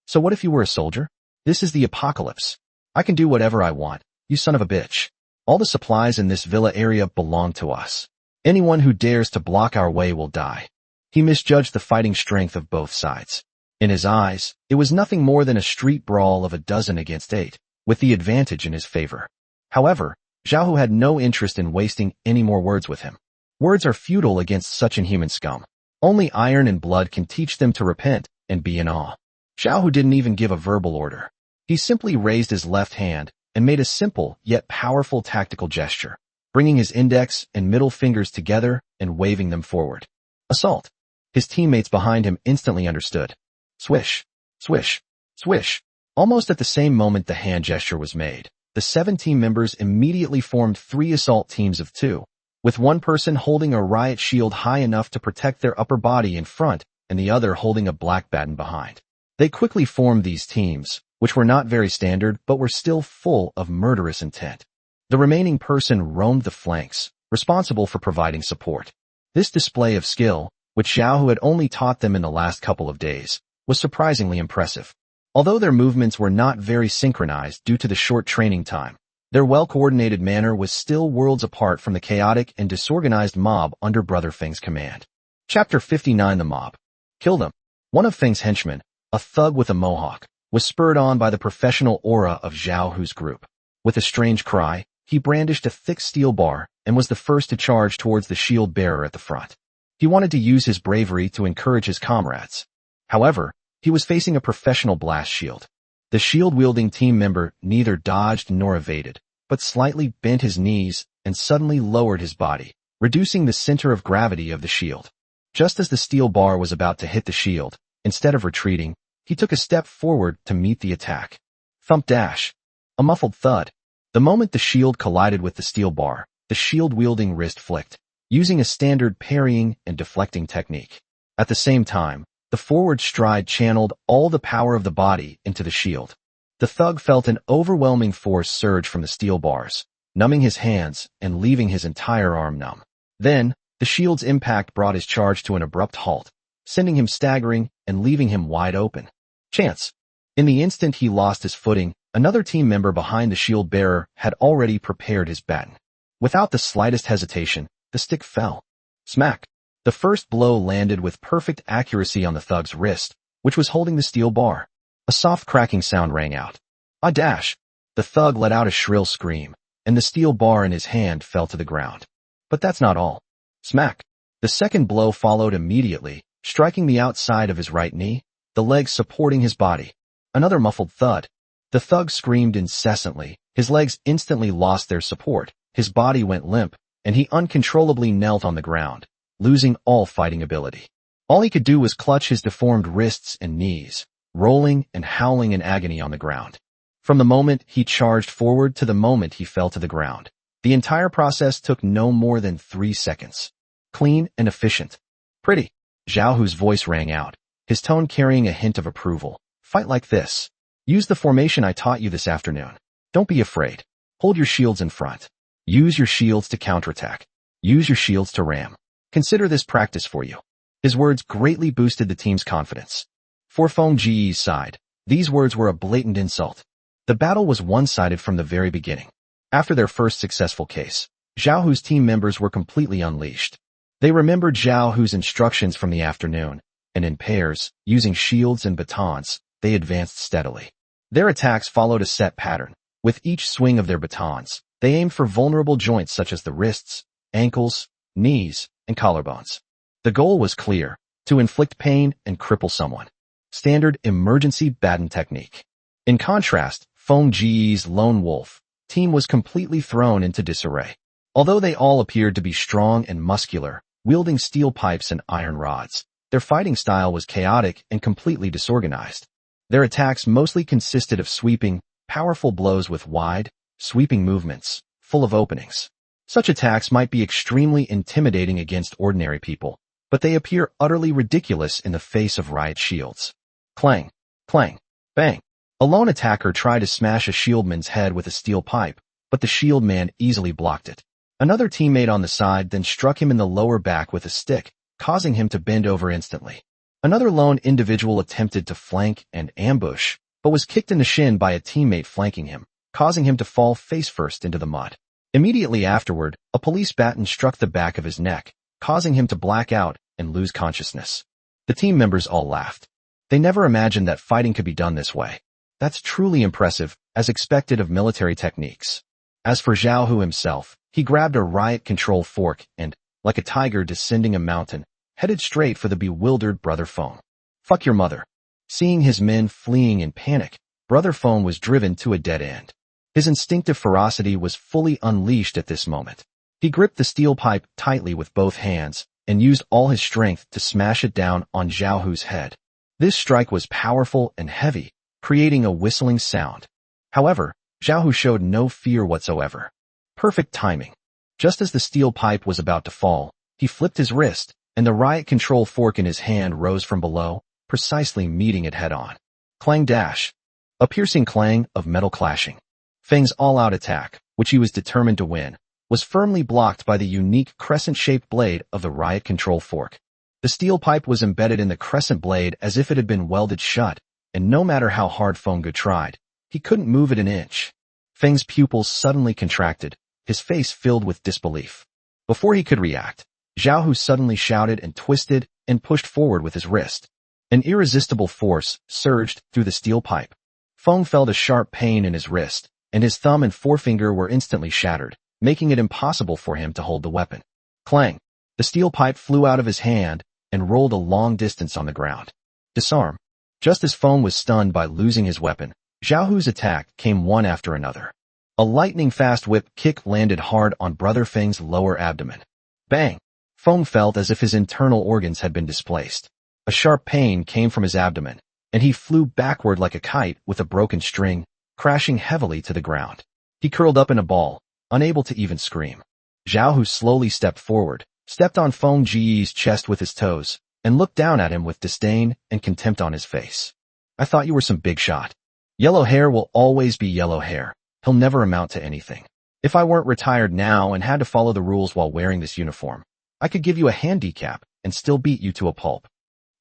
So what if you were a soldier? This is the apocalypse. I can do whatever I want, you son of a bitch. All the supplies in this villa area belong to us. Anyone who dares to block our way will die. He misjudged the fighting strength of both sides. In his eyes, it was nothing more than a street brawl of 12 against 8, with the advantage in his favor. However, Zhao Hu had no interest in wasting any more words with him. Words are futile against such inhuman scum. Only iron and blood can teach them to repent and be in awe. Zhao Hu didn't even give a verbal order. He simply raised his left hand and made a simple yet powerful tactical gesture, bringing his index and middle fingers together and waving them forward. Assault. His teammates behind him instantly understood. Swish, swish, swish. Almost at the same moment the hand gesture was made, the 7 team members immediately formed 3 assault teams of 2, with one person holding a riot shield high enough to protect their upper body in front and the other holding a black baton behind. They quickly formed these teams, which were not very standard but were still full of murderous intent. The remaining person roamed the flanks, responsible for providing support. This display of skill, which Zhao Hu had only taught them in the last couple of days, was surprisingly impressive. Although their movements were not very synchronized due to the short training time, their well-coordinated manner was still worlds apart from the chaotic and disorganized mob under Brother Feng's command. Chapter 59 The Mob. Kill them. One of Feng's henchmen, a thug with a mohawk, was spurred on by the professional aura of Zhao Hu's group. With a strange cry, he brandished a thick steel bar and was the first to charge towards the shield bearer at the front. He wanted to use his bravery to encourage his comrades. However, he was facing a professional blast shield. The shield-wielding team member neither dodged nor evaded, but slightly bent his knees and suddenly lowered his body, reducing the center of gravity of the shield. Just as the steel bar was about to hit the shield, instead of retreating, he took a step forward to meet the attack. Thump dash. A muffled thud. The moment the shield collided with the steel bar, the shield-wielding wrist flicked, using a standard parrying and deflecting technique. At the same time, the forward stride channeled all the power of the body into the shield. The thug felt an overwhelming force surge from the steel bars, numbing his hands and leaving his entire arm numb. Then, the shield's impact brought his charge to an abrupt halt, sending him staggering and leaving him wide open. Chance. In the instant he lost his footing, another team member behind the shield bearer had already prepared his baton. Without the slightest hesitation, the stick fell. Smack. The first blow landed with perfect accuracy on the thug's wrist, which was holding the steel bar. A soft cracking sound rang out. A dash. The thug let out a shrill scream, and the steel bar in his hand fell to the ground. But that's not all. Smack. The second blow followed immediately, striking the outside of his right knee, the legs supporting his body. Another muffled thud. The thug screamed incessantly, his legs instantly lost their support, his body went limp, and he uncontrollably knelt on the ground, losing all fighting ability. All he could do was clutch his deformed wrists and knees, rolling and howling in agony on the ground. From the moment he charged forward to the moment he fell to the ground, the entire process took no more than 3 seconds. Clean and efficient. Pretty. Zhao Hu's voice rang out, his tone carrying a hint of approval. Fight like this. Use the formation I taught you this afternoon. Don't be afraid. Hold your shields in front. Use your shields to counterattack. Use your shields to ram. Consider this practice for you. His words greatly boosted the team's confidence. For Feng Ji's side, these words were a blatant insult. The battle was one-sided from the very beginning. After their first successful case, Zhao Hu's team members were completely unleashed. They remembered Zhao Hu's instructions from the afternoon, and in pairs, using shields and batons, they advanced steadily. Their attacks followed a set pattern. With each swing of their batons, they aimed for vulnerable joints such as the wrists, ankles, knees, and collarbones. The goal was clear: to inflict pain and cripple someone. Standard emergency baton technique. In contrast, Feng Ji's lone wolf team was completely thrown into disarray. Although they all appeared to be strong and muscular, wielding steel pipes and iron rods, their fighting style was chaotic and completely disorganized. Their attacks mostly consisted of sweeping, powerful blows with wide, sweeping movements, full of openings. Such attacks might be extremely intimidating against ordinary people, but they appear utterly ridiculous in the face of riot shields. Clang, clang, bang. A lone attacker tried to smash a shieldman's head with a steel pipe, but the shield man easily blocked it. Another teammate on the side then struck him in the lower back with a stick, causing him to bend over instantly. Another lone individual attempted to flank and ambush, but was kicked in the shin by a teammate flanking him, causing him to fall face-first into the mud. Immediately afterward, a police baton struck the back of his neck, causing him to black out and lose consciousness. The team members all laughed. They never imagined that fighting could be done this way. That's truly impressive, as expected of military techniques. As for Zhao Hu himself, he grabbed a riot control fork and, like a tiger descending a mountain, headed straight for the bewildered Brother Feng. Fuck your mother. Seeing his men fleeing in panic, Brother Feng was driven to a dead end. His instinctive ferocity was fully unleashed at this moment. He gripped the steel pipe tightly with both hands and used all his strength to smash it down on Zhao Hu's head. This strike was powerful and heavy, creating a whistling sound. However, Zhao Hu showed no fear whatsoever. Perfect timing. Just as the steel pipe was about to fall, he flipped his wrist, and the riot control fork in his hand rose from below, precisely meeting it head-on. Clang dash. A piercing clang of metal clashing. Feng's all-out attack, which he was determined to win, was firmly blocked by the unique crescent-shaped blade of the riot control fork. The steel pipe was embedded in the crescent blade as if it had been welded shut, and no matter how hard Feng Ge tried, he couldn't move it an inch. Feng's pupils suddenly contracted, his face filled with disbelief. Before he could react, Zhao Hu suddenly shouted and twisted and pushed forward with his wrist. An irresistible force surged through the steel pipe. Feng felt a sharp pain in his wrist, and his thumb and forefinger were instantly shattered, making it impossible for him to hold the weapon. Clang! The steel pipe flew out of his hand and rolled a long distance on the ground. Disarm. Just as Feng was stunned by losing his weapon, Zhao Hu's attack came one after another. A lightning-fast whip kick landed hard on Brother Feng's lower abdomen. Bang! Feng felt as if his internal organs had been displaced. A sharp pain came from his abdomen, and he flew backward like a kite with a broken string, crashing heavily to the ground. He curled up in a ball, unable to even scream. Zhao Hu slowly stepped forward, stepped on Feng Ge's chest with his toes, and looked down at him with disdain and contempt on his face. I thought you were some big shot. Yellow hair will always be yellow hair. He'll never amount to anything. If I weren't retired now and had to follow the rules while wearing this uniform, I could give you a handicap and still beat you to a pulp.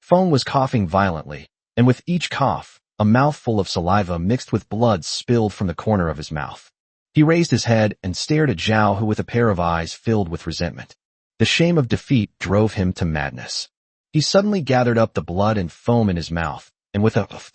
Feng was coughing violently, and with each cough, a mouthful of saliva mixed with blood spilled from the corner of his mouth. He raised his head and stared at Zhao Hu with a pair of eyes filled with resentment. The shame of defeat drove him to madness. He suddenly gathered up the blood and foam in his mouth, and with a huff,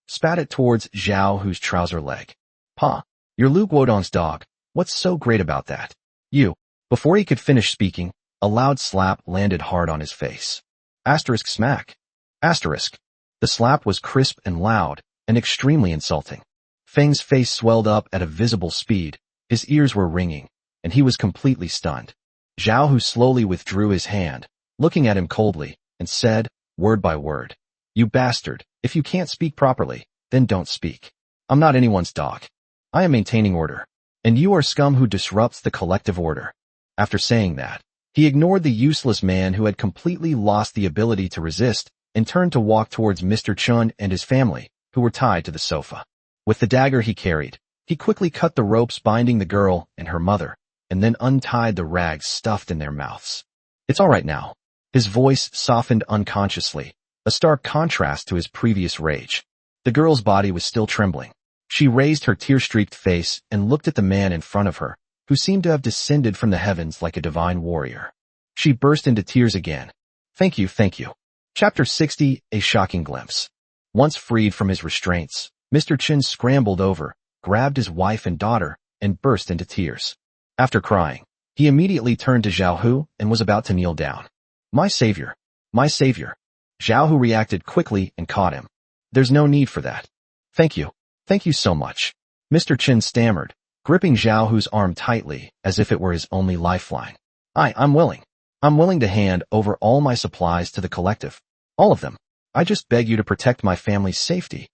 spat it towards Zhao Hu's trouser leg. Pa, you're Luke Wodong's dog. What's so great about that? You. Before he could finish speaking, a loud slap landed hard on his face. Asterisk smack. Asterisk. The slap was crisp and loud, and extremely insulting. Feng's face swelled up at a visible speed, his ears were ringing, and he was completely stunned. Zhao Hu slowly withdrew his hand, looking at him coldly, and said, word by word, "You bastard, if you can't speak properly, then don't speak. I'm not anyone's dog. I am maintaining order, and you are scum who disrupts the collective order." After saying that, he ignored the useless man who had completely lost the ability to resist and turned to walk towards Mr. Chun and his family, who were tied to the sofa. With the dagger he carried, he quickly cut the ropes binding the girl and her mother, and then untied the rags stuffed in their mouths. It's all right now. His voice softened unconsciously, a stark contrast to his previous rage. The girl's body was still trembling. She raised her tear-streaked face and looked at the man in front of her, who seemed to have descended from the heavens like a divine warrior. She burst into tears again. Thank you, thank you. Chapter 60, A Shocking Glimpse. Once freed from his restraints, Mr. Chin scrambled over, grabbed his wife and daughter, and burst into tears. After crying, he immediately turned to Zhao Hu and was about to kneel down. My savior. My savior. Zhao Hu reacted quickly and caught him. There's no need for that. Thank you. Thank you so much. Mr. Chin stammered, gripping Zhao Hu's arm tightly as if it were his only lifeline. I'm willing. I'm willing to hand over all my supplies to the collective. All of them. I just beg you to protect my family's safety.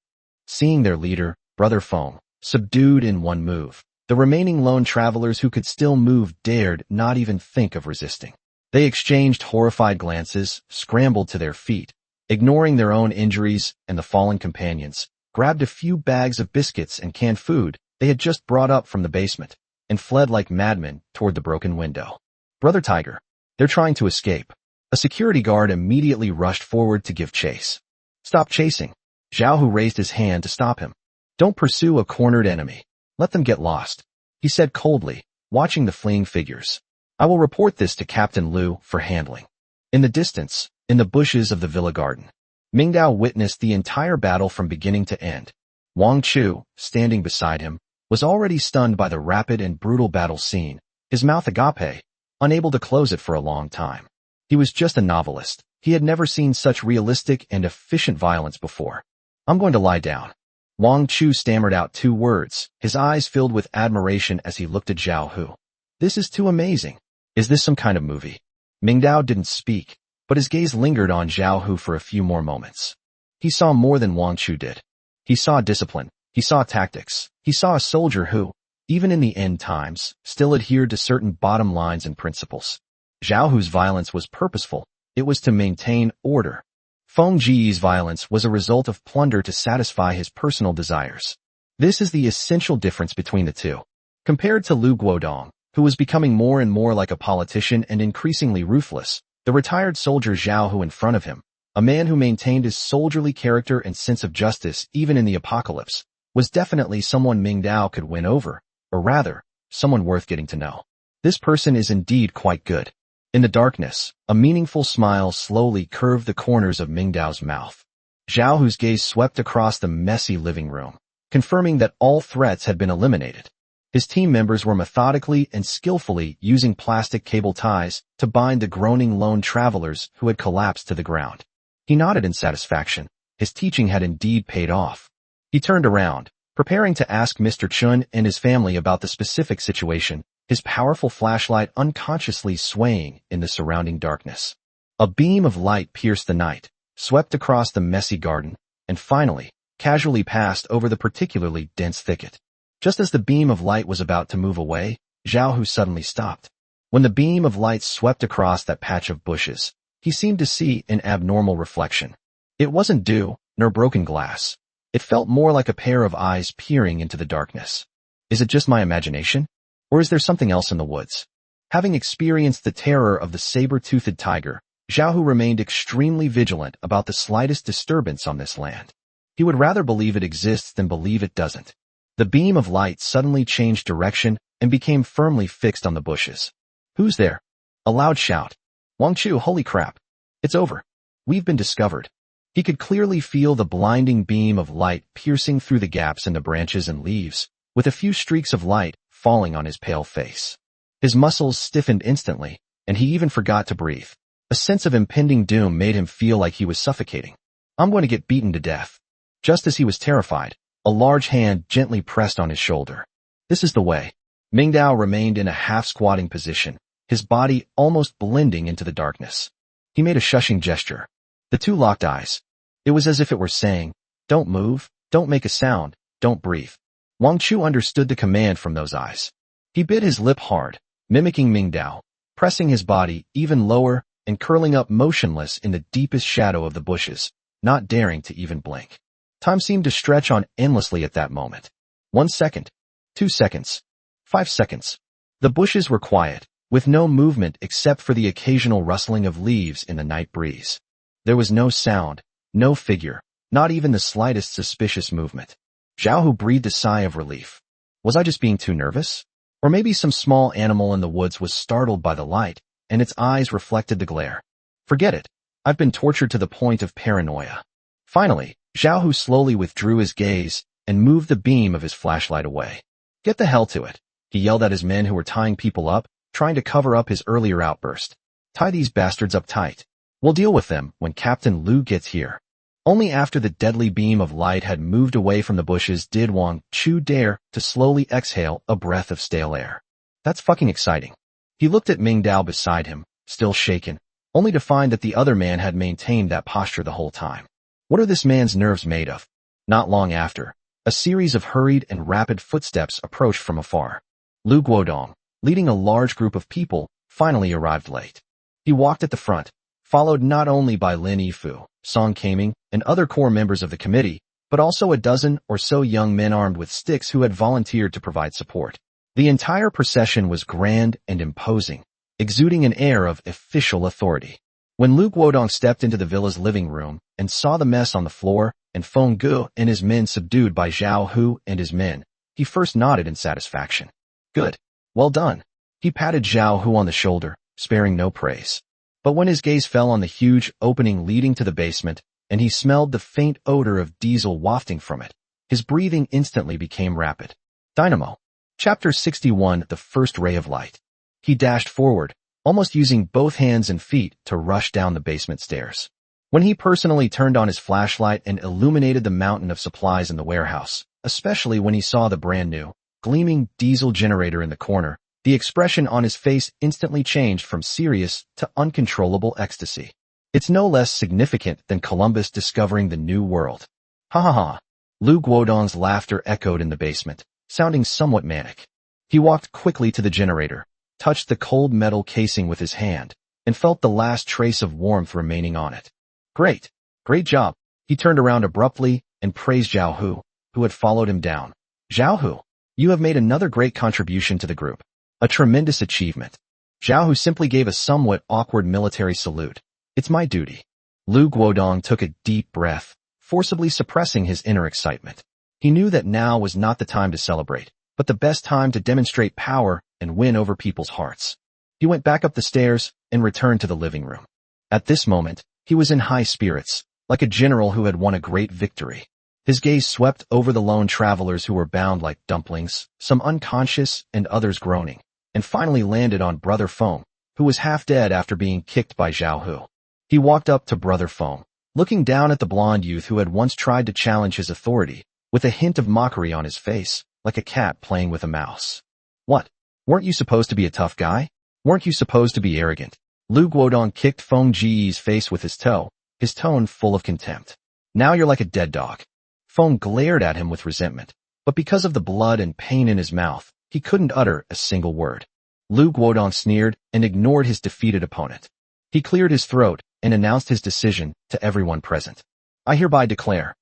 Seeing their leader, Brother Feng, subdued in one move, The remaining lone travelers who could still move dared not even think of resisting. They exchanged horrified glances, scrambled to their feet, ignoring their own injuries and the fallen companions, grabbed a few bags of biscuits and canned food they had just brought up from the basement, and fled like madmen toward the broken window. Brother Tiger, they're trying to escape. A security guard immediately rushed forward to give chase. Stop chasing. Zhao Hu raised his hand to stop him. Don't pursue a cornered enemy. Let them get lost, he said coldly, watching the fleeing figures. I will report this to Captain Lu for handling. In the distance, in the bushes of the villa garden, Mingdao witnessed the entire battle from beginning to end. Wang Chu, standing beside him, was already stunned by the rapid and brutal battle scene, his mouth agape, unable to close it for a long time. He was just a novelist. He had never seen such realistic and efficient violence before. I'm going to lie down. Wang Chu stammered out 2 words, his eyes filled with admiration as he looked at Zhao Hu. This is too amazing. Is this some kind of movie? Mingdao didn't speak, but his gaze lingered on Zhao Hu for a few more moments. He saw more than Wang Chu did. He saw discipline. He saw tactics. He saw a soldier who, even in the end times, still adhered to certain bottom lines and principles. Zhao Hu's violence was purposeful. It was to maintain order. Feng Ji's violence was a result of plunder to satisfy his personal desires. This is the essential difference between the two. Compared to Lu Guodong, who was becoming more and more like a politician and increasingly ruthless, the retired soldier Zhao Hu in front of him, a man who maintained his soldierly character and sense of justice even in the apocalypse, was definitely someone Mingdao could win over, or rather, someone worth getting to know. This person is indeed quite good. In the darkness, a meaningful smile slowly curved the corners of Mingdao's mouth. Zhao Hu's gaze swept across the messy living room, confirming that all threats had been eliminated. His team members were methodically and skillfully using plastic cable ties to bind the groaning lone travelers who had collapsed to the ground. He nodded in satisfaction. His teaching had indeed paid off. He turned around, preparing to ask Mr. Chun and his family about the specific situation, his powerful flashlight unconsciously swaying in the surrounding darkness. A beam of light pierced the night, swept across the messy garden, and finally, casually passed over the particularly dense thicket. Just as the beam of light was about to move away, Zhao Hu suddenly stopped. When the beam of light swept across that patch of bushes, he seemed to see an abnormal reflection. It wasn't dew, nor broken glass. It felt more like a pair of eyes peering into the darkness. Is it just my imagination? Or is there something else in the woods? Having experienced the terror of the saber-toothed tiger, Zhao Hu remained extremely vigilant about the slightest disturbance on this land. He would rather believe it exists than believe it doesn't. The beam of light suddenly changed direction and became firmly fixed on the bushes. Who's there? A loud shout. Wang Chu, holy crap. It's over. We've been discovered. He could clearly feel the blinding beam of light piercing through the gaps in the branches and leaves, with a few streaks of light falling on his pale face. His muscles stiffened instantly, and he even forgot to breathe. A sense of impending doom made him feel like he was suffocating. I'm going to get beaten to death. Just as he was terrified, a large hand gently pressed on his shoulder. This is the way. Mingdao remained in a half-squatting position, his body almost blending into the darkness. He made a shushing gesture. The two locked eyes. It was as if it were saying, don't move, don't make a sound, don't breathe. Wang Chu understood the command from those eyes. He bit his lip hard, mimicking Mingdao, pressing his body even lower and curling up motionless in the deepest shadow of the bushes, not daring to even blink. Time seemed to stretch on endlessly at that moment. 1 second, 2 seconds, 5 seconds. The bushes were quiet, with no movement except for the occasional rustling of leaves in the night breeze. There was no sound, no figure, not even the slightest suspicious movement. Zhao Hu breathed a sigh of relief. Was I just being too nervous? Or maybe some small animal in the woods was startled by the light, and its eyes reflected the glare. Forget it. I've been tortured to the point of paranoia. Finally, Zhao Hu slowly withdrew his gaze and moved the beam of his flashlight away. Get the hell to it, he yelled at his men who were tying people up, trying to cover up his earlier outburst. Tie these bastards up tight. We'll deal with them when Captain Lu gets here. Only after the deadly beam of light had moved away from the bushes did Wang Chu dare to slowly exhale a breath of stale air. That's fucking exciting. He looked at Mingdao beside him, still shaken, only to find that the other man had maintained that posture the whole time. What are this man's nerves made of? Not long after, A series of hurried and rapid footsteps approached from afar. Lu Guodong, leading a large group of people, finally arrived late. He walked at the front, followed not only by Lin Yifu, Song Kaming, and other core members of the committee, but also a dozen or so young men armed with sticks who had volunteered to provide support. The entire procession was grand and imposing, exuding an air of official authority. When Lu Guodong stepped into the villa's living room and saw the mess on the floor and Feng Gu and his men subdued by Zhao Hu and his men, he first nodded in satisfaction. Good. Well done. He patted Zhao Hu on the shoulder, sparing no praise. But when his gaze fell on the huge opening leading to the basement, and he smelled the faint odor of diesel wafting from it, his breathing instantly became rapid. Dynamo. Chapter 61, The First Ray of Light. He dashed forward, almost using both hands and feet to rush down the basement stairs. When he personally turned on his flashlight and illuminated the mountain of supplies in the warehouse, especially when he saw the brand new, gleaming diesel generator in the corner, the expression on his face instantly changed from serious to uncontrollable ecstasy. It's no less significant than Columbus discovering the New World. Ha ha ha. Lu Guodong's laughter echoed in the basement, sounding somewhat manic. He walked quickly to the generator, touched the cold metal casing with his hand, and felt the last trace of warmth remaining on it. Great. Great job. He turned around abruptly and praised Zhao Hu, who had followed him down. Zhao Hu, you have made another great contribution to the group. A tremendous achievement. Zhao Hu simply gave a somewhat awkward military salute. It's my duty. Lu Guodong took a deep breath, forcibly suppressing his inner excitement. He knew that now was not the time to celebrate, but the best time to demonstrate power and win over people's hearts. He went back up the stairs and returned to the living room. At this moment, he was in high spirits, like a general who had won a great victory. His gaze swept over the lone travelers who were bound like dumplings, some unconscious and others groaning, and finally landed on Brother Feng, who was half dead after being kicked by Zhao Hu. He walked up to Brother Feng, looking down at the blonde youth who had once tried to challenge his authority, with a hint of mockery on his face, like a cat playing with a mouse. What? Weren't you supposed to be a tough guy? Weren't you supposed to be arrogant? Lu Guodong kicked Feng Ji's face with his toe, his tone full of contempt. Now you're like a dead dog. Feng glared at him with resentment, but because of the blood and pain in his mouth, he couldn't utter a single word. Lu Guodong sneered and ignored his defeated opponent. He cleared his throat and announced his decision to everyone present. I hereby declare,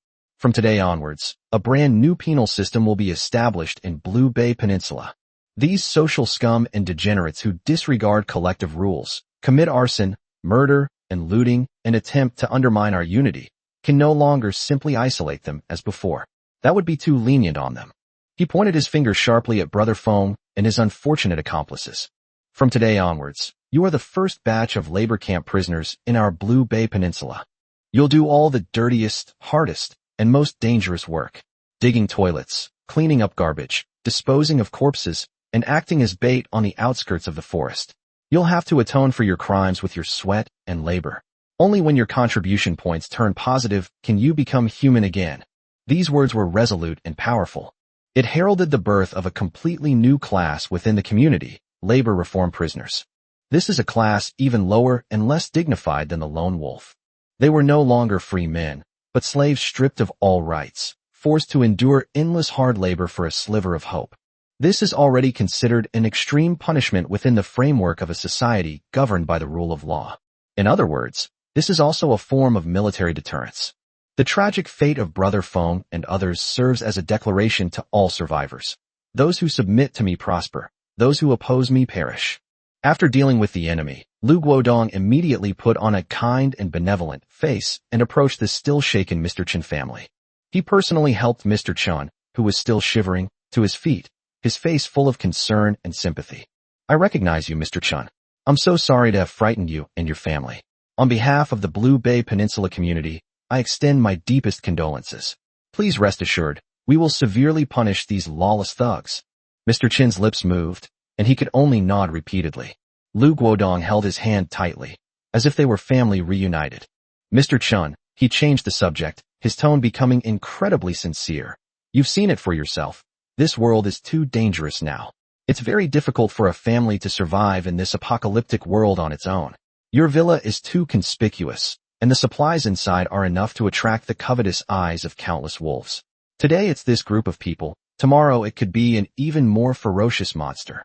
from today onwards, a brand new penal system will be established in Blue Bay Peninsula. These social scum and degenerates who disregard collective rules, commit arson, murder, and looting, and attempt to undermine our unity, can no longer simply isolate them as before. That would be too lenient on them. He pointed his finger sharply at Brother Feng and his unfortunate accomplices. From today onwards, you are the first batch of labor camp prisoners in our Blue Bay Peninsula. You'll do all the dirtiest, hardest, and most dangerous work. Digging toilets, cleaning up garbage, disposing of corpses, and acting as bait on the outskirts of the forest. You'll have to atone for your crimes with your sweat and labor. Only when your contribution points turn positive can you become human again. These words were resolute and powerful. It heralded the birth of a completely new class within the community, labor reform prisoners. This is a class even lower and less dignified than the lone wolf. They were no longer free men, but slaves stripped of all rights, forced to endure endless hard labor for a sliver of hope. This is already considered an extreme punishment within the framework of a society governed by the rule of law. In other words, this is also a form of military deterrence. The tragic fate of Brother Feng and others serves as a declaration to all survivors. Those who submit to me prosper. Those who oppose me perish. After dealing with the enemy, Lu Guodong immediately put on a kind and benevolent face and approached the still shaken Mr. Chen family. He personally helped Mr. Chen, who was still shivering, to his feet, his face full of concern and sympathy. I recognize you, Mr. Chen. I'm so sorry to have frightened you and your family. On behalf of the Blue Bay Peninsula community, I extend my deepest condolences. Please rest assured, we will severely punish these lawless thugs. Mr. Chen's lips moved, and he could only nod repeatedly. Lu Guodong held his hand tightly, as if they were family reunited. Mr. Chen, he changed the subject, his tone becoming incredibly sincere. You've seen it for yourself. This world is too dangerous now. It's very difficult for a family to survive in this apocalyptic world on its own. Your villa is too conspicuous, and the supplies inside are enough to attract the covetous eyes of countless wolves. Today it's this group of people, tomorrow it could be an even more ferocious monster.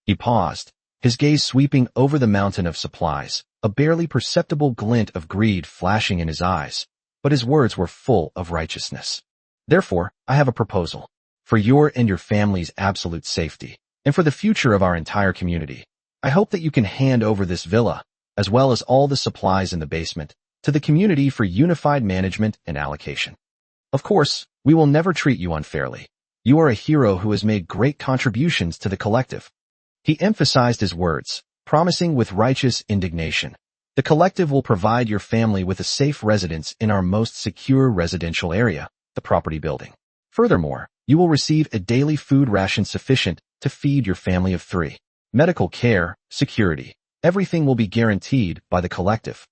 He paused, his gaze sweeping over the mountain of supplies, a barely perceptible glint of greed flashing in his eyes, but his words were full of righteousness. Therefore, I have a proposal. For your and your family's absolute safety, and for the future of our entire community, I hope that you can hand over this villa, as well as all the supplies in the basement, to the community for unified management and allocation. Of course, we will never treat you unfairly. You are a hero who has made great contributions to the collective. He emphasized his words, promising with righteous indignation. The collective will provide your family with a safe residence in our most secure residential area, the property building. Furthermore, you will receive a daily food ration sufficient to feed your family of 3. Medical care, security, everything will be guaranteed by the collective.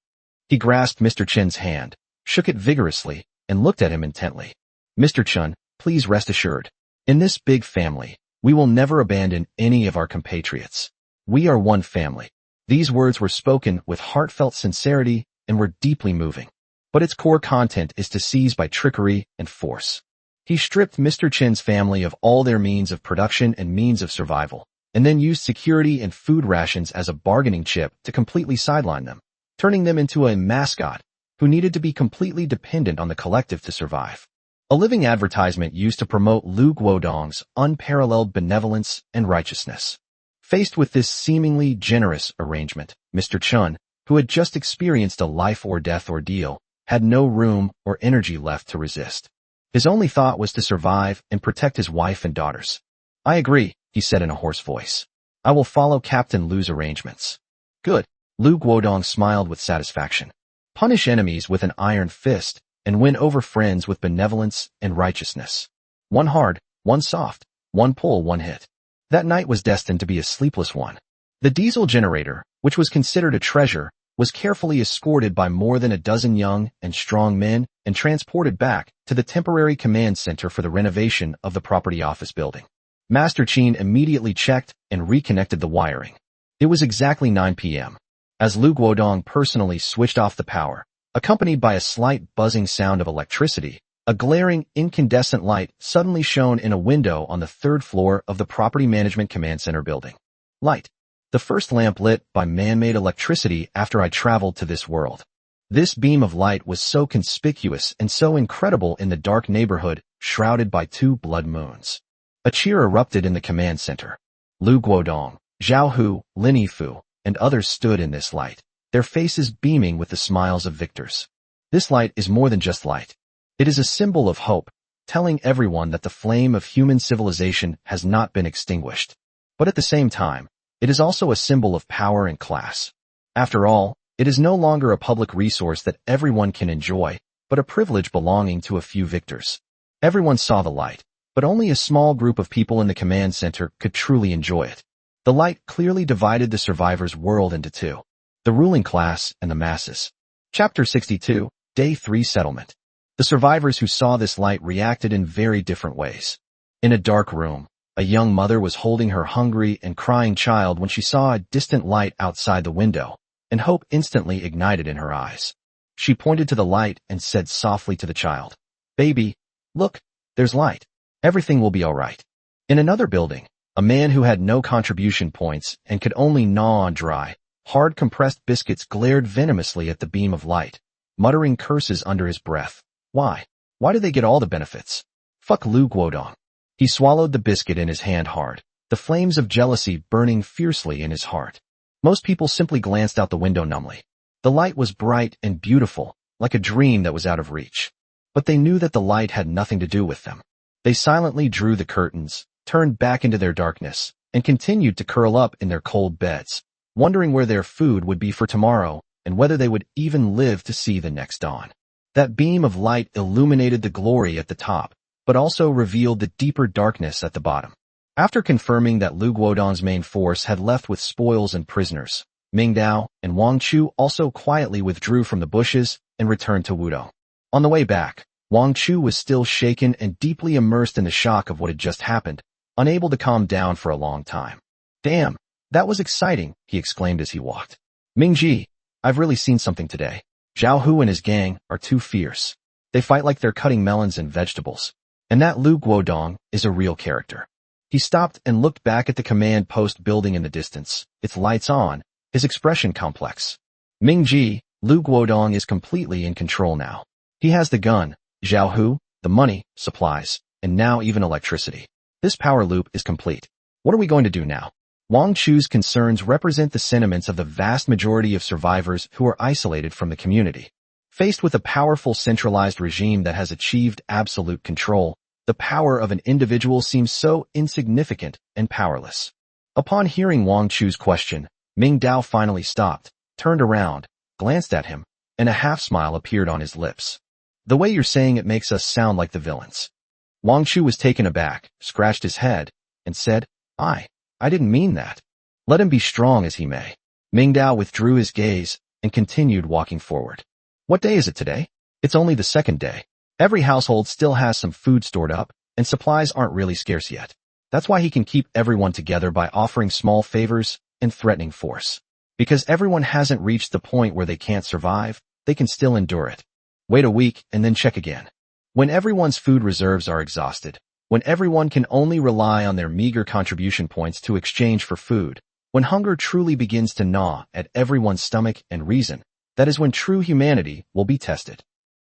He grasped Mr. Chen's hand, shook it vigorously, and looked at him intently. Mr. Chen, please rest assured. In this big family, we will never abandon any of our compatriots. We are one family. These words were spoken with heartfelt sincerity and were deeply moving. But its core content is to seize by trickery and force. He stripped Mr. Chen's family of all their means of production and means of survival, and then used security and food rations as a bargaining chip to completely sideline them, turning them into a mascot who needed to be completely dependent on the collective to survive. A living advertisement used to promote Lu Guodong's unparalleled benevolence and righteousness. Faced with this seemingly generous arrangement, Mr. Chen, who had just experienced a life-or-death ordeal, had no room or energy left to resist. His only thought was to survive and protect his wife and daughters. I agree, he said in a hoarse voice. I will follow Captain Lu's arrangements. Good. Lu Guodong smiled with satisfaction. Punish enemies with an iron fist and win over friends with benevolence and righteousness. One hard, one soft, one pull, one hit. That night was destined to be a sleepless one. The diesel generator, which was considered a treasure, was carefully escorted by more than a dozen young and strong men and transported back to the temporary command center for the renovation of the property office building. Master Qin immediately checked and reconnected the wiring. It was exactly 9 p.m. As Lu Guodong personally switched off the power, accompanied by a slight buzzing sound of electricity, a glaring incandescent light suddenly shone in a window on the 3rd floor of the Property Management Command Center building. Light. The first lamp lit by man-made electricity after I traveled to this world. This beam of light was so conspicuous and so incredible in the dark neighborhood, shrouded by 2 blood moons. A cheer erupted in the command center. Lu Guodong, Zhao Hu, Lin Yifu, and others stood in this light, their faces beaming with the smiles of victors. This light is more than just light. It is a symbol of hope, telling everyone that the flame of human civilization has not been extinguished. But at the same time, it is also a symbol of power and class. After all, it is no longer a public resource that everyone can enjoy, but a privilege belonging to a few victors. Everyone saw the light, but only a small group of people in the command center could truly enjoy it. The light clearly divided the survivors' world into 2. The ruling class and the masses. Chapter 62, Day 3 Settlement. The survivors who saw this light reacted in very different ways. In a dark room, a young mother was holding her hungry and crying child when she saw a distant light outside the window, and hope instantly ignited in her eyes. She pointed to the light and said softly to the child, "Baby, look, there's light. Everything will be all right." In another building, a man who had no contribution points and could only gnaw on dry, hard compressed biscuits glared venomously at the beam of light, muttering curses under his breath. Why? Why do they get all the benefits? Fuck Lu Guodong. He swallowed the biscuit in his hand hard, the flames of jealousy burning fiercely in his heart. Most people simply glanced out the window numbly. The light was bright and beautiful, like a dream that was out of reach. But they knew that the light had nothing to do with them. They silently drew the curtains, turned back into their darkness, and continued to curl up in their cold beds, wondering where their food would be for tomorrow and whether they would even live to see the next dawn. That beam of light illuminated the glory at the top, but also revealed the deeper darkness at the bottom. After confirming that Lu Guodong's main force had left with spoils and prisoners, Ming Dao and Wang Chu also quietly withdrew from the bushes and returned to Wudong. On the way back, Wang Chu was still shaken and deeply immersed in the shock of what had just happened, unable to calm down for a long time. Damn, that was exciting, he exclaimed as he walked. Mingji, I've really seen something today. Zhao Hu and his gang are too fierce. They fight like they're cutting melons and vegetables. And that Lu Guodong is a real character. He stopped and looked back at the command post building in the distance, its lights on, his expression complex. Ming-Ji, Lu Guodong is completely in control now. He has the gun, Zhao Hu, the money, supplies, and now even electricity. This power loop is complete. What are we going to do now? Wang Chu's concerns represent the sentiments of the vast majority of survivors who are isolated from the community. Faced with a powerful centralized regime that has achieved absolute control, the power of an individual seems so insignificant and powerless. Upon hearing Wang Chu's question, Ming Dao finally stopped, turned around, glanced at him, and a half-smile appeared on his lips. The way you're saying it makes us sound like the villains. Wang Chu was taken aback, scratched his head, and said, I didn't mean that. Let him be strong as he may. Ming Dao withdrew his gaze and continued walking forward. What day is it today? It's only the second day. Every household still has some food stored up, and supplies aren't really scarce yet. That's why he can keep everyone together by offering small favors and threatening force. Because everyone hasn't reached the point where they can't survive, they can still endure it. Wait a week and then check again. When everyone's food reserves are exhausted, when everyone can only rely on their meager contribution points to exchange for food, when hunger truly begins to gnaw at everyone's stomach and reason, that is when true humanity will be tested.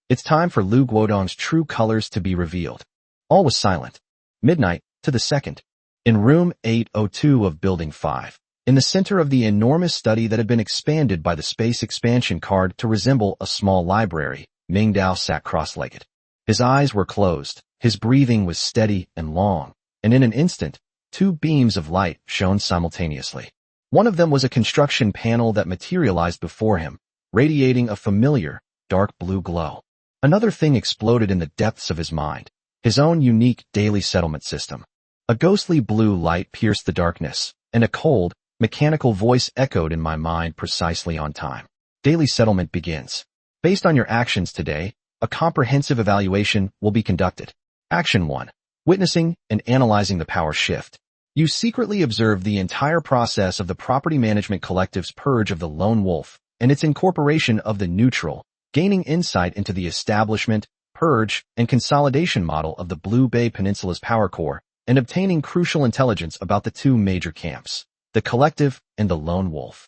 It's time for Lu Guodong's true colors to be revealed. All was silent. Midnight, to the second. In room 802 of Building 5, in the center of the enormous study that had been expanded by the space expansion card to resemble a small library, Ming Dao sat cross-legged. His eyes were closed, his breathing was steady and long, and in an instant, two beams of light shone simultaneously. One of them was a construction panel that materialized before him, radiating a familiar, dark blue glow. Another thing exploded in the depths of his mind, his own unique daily settlement system. A ghostly blue light pierced the darkness, and a cold, mechanical voice echoed in my mind precisely on time. Daily settlement begins. Based on your actions today, a comprehensive evaluation will be conducted. Action 1. Witnessing and analyzing the power shift. You secretly observe the entire process of the Property Management Collective's purge of the Lone Wolf and its incorporation of the neutral, gaining insight into the establishment, purge, and consolidation model of the Blue Bay Peninsula's power core, and obtaining crucial intelligence about the two major camps, the Collective and the Lone Wolf.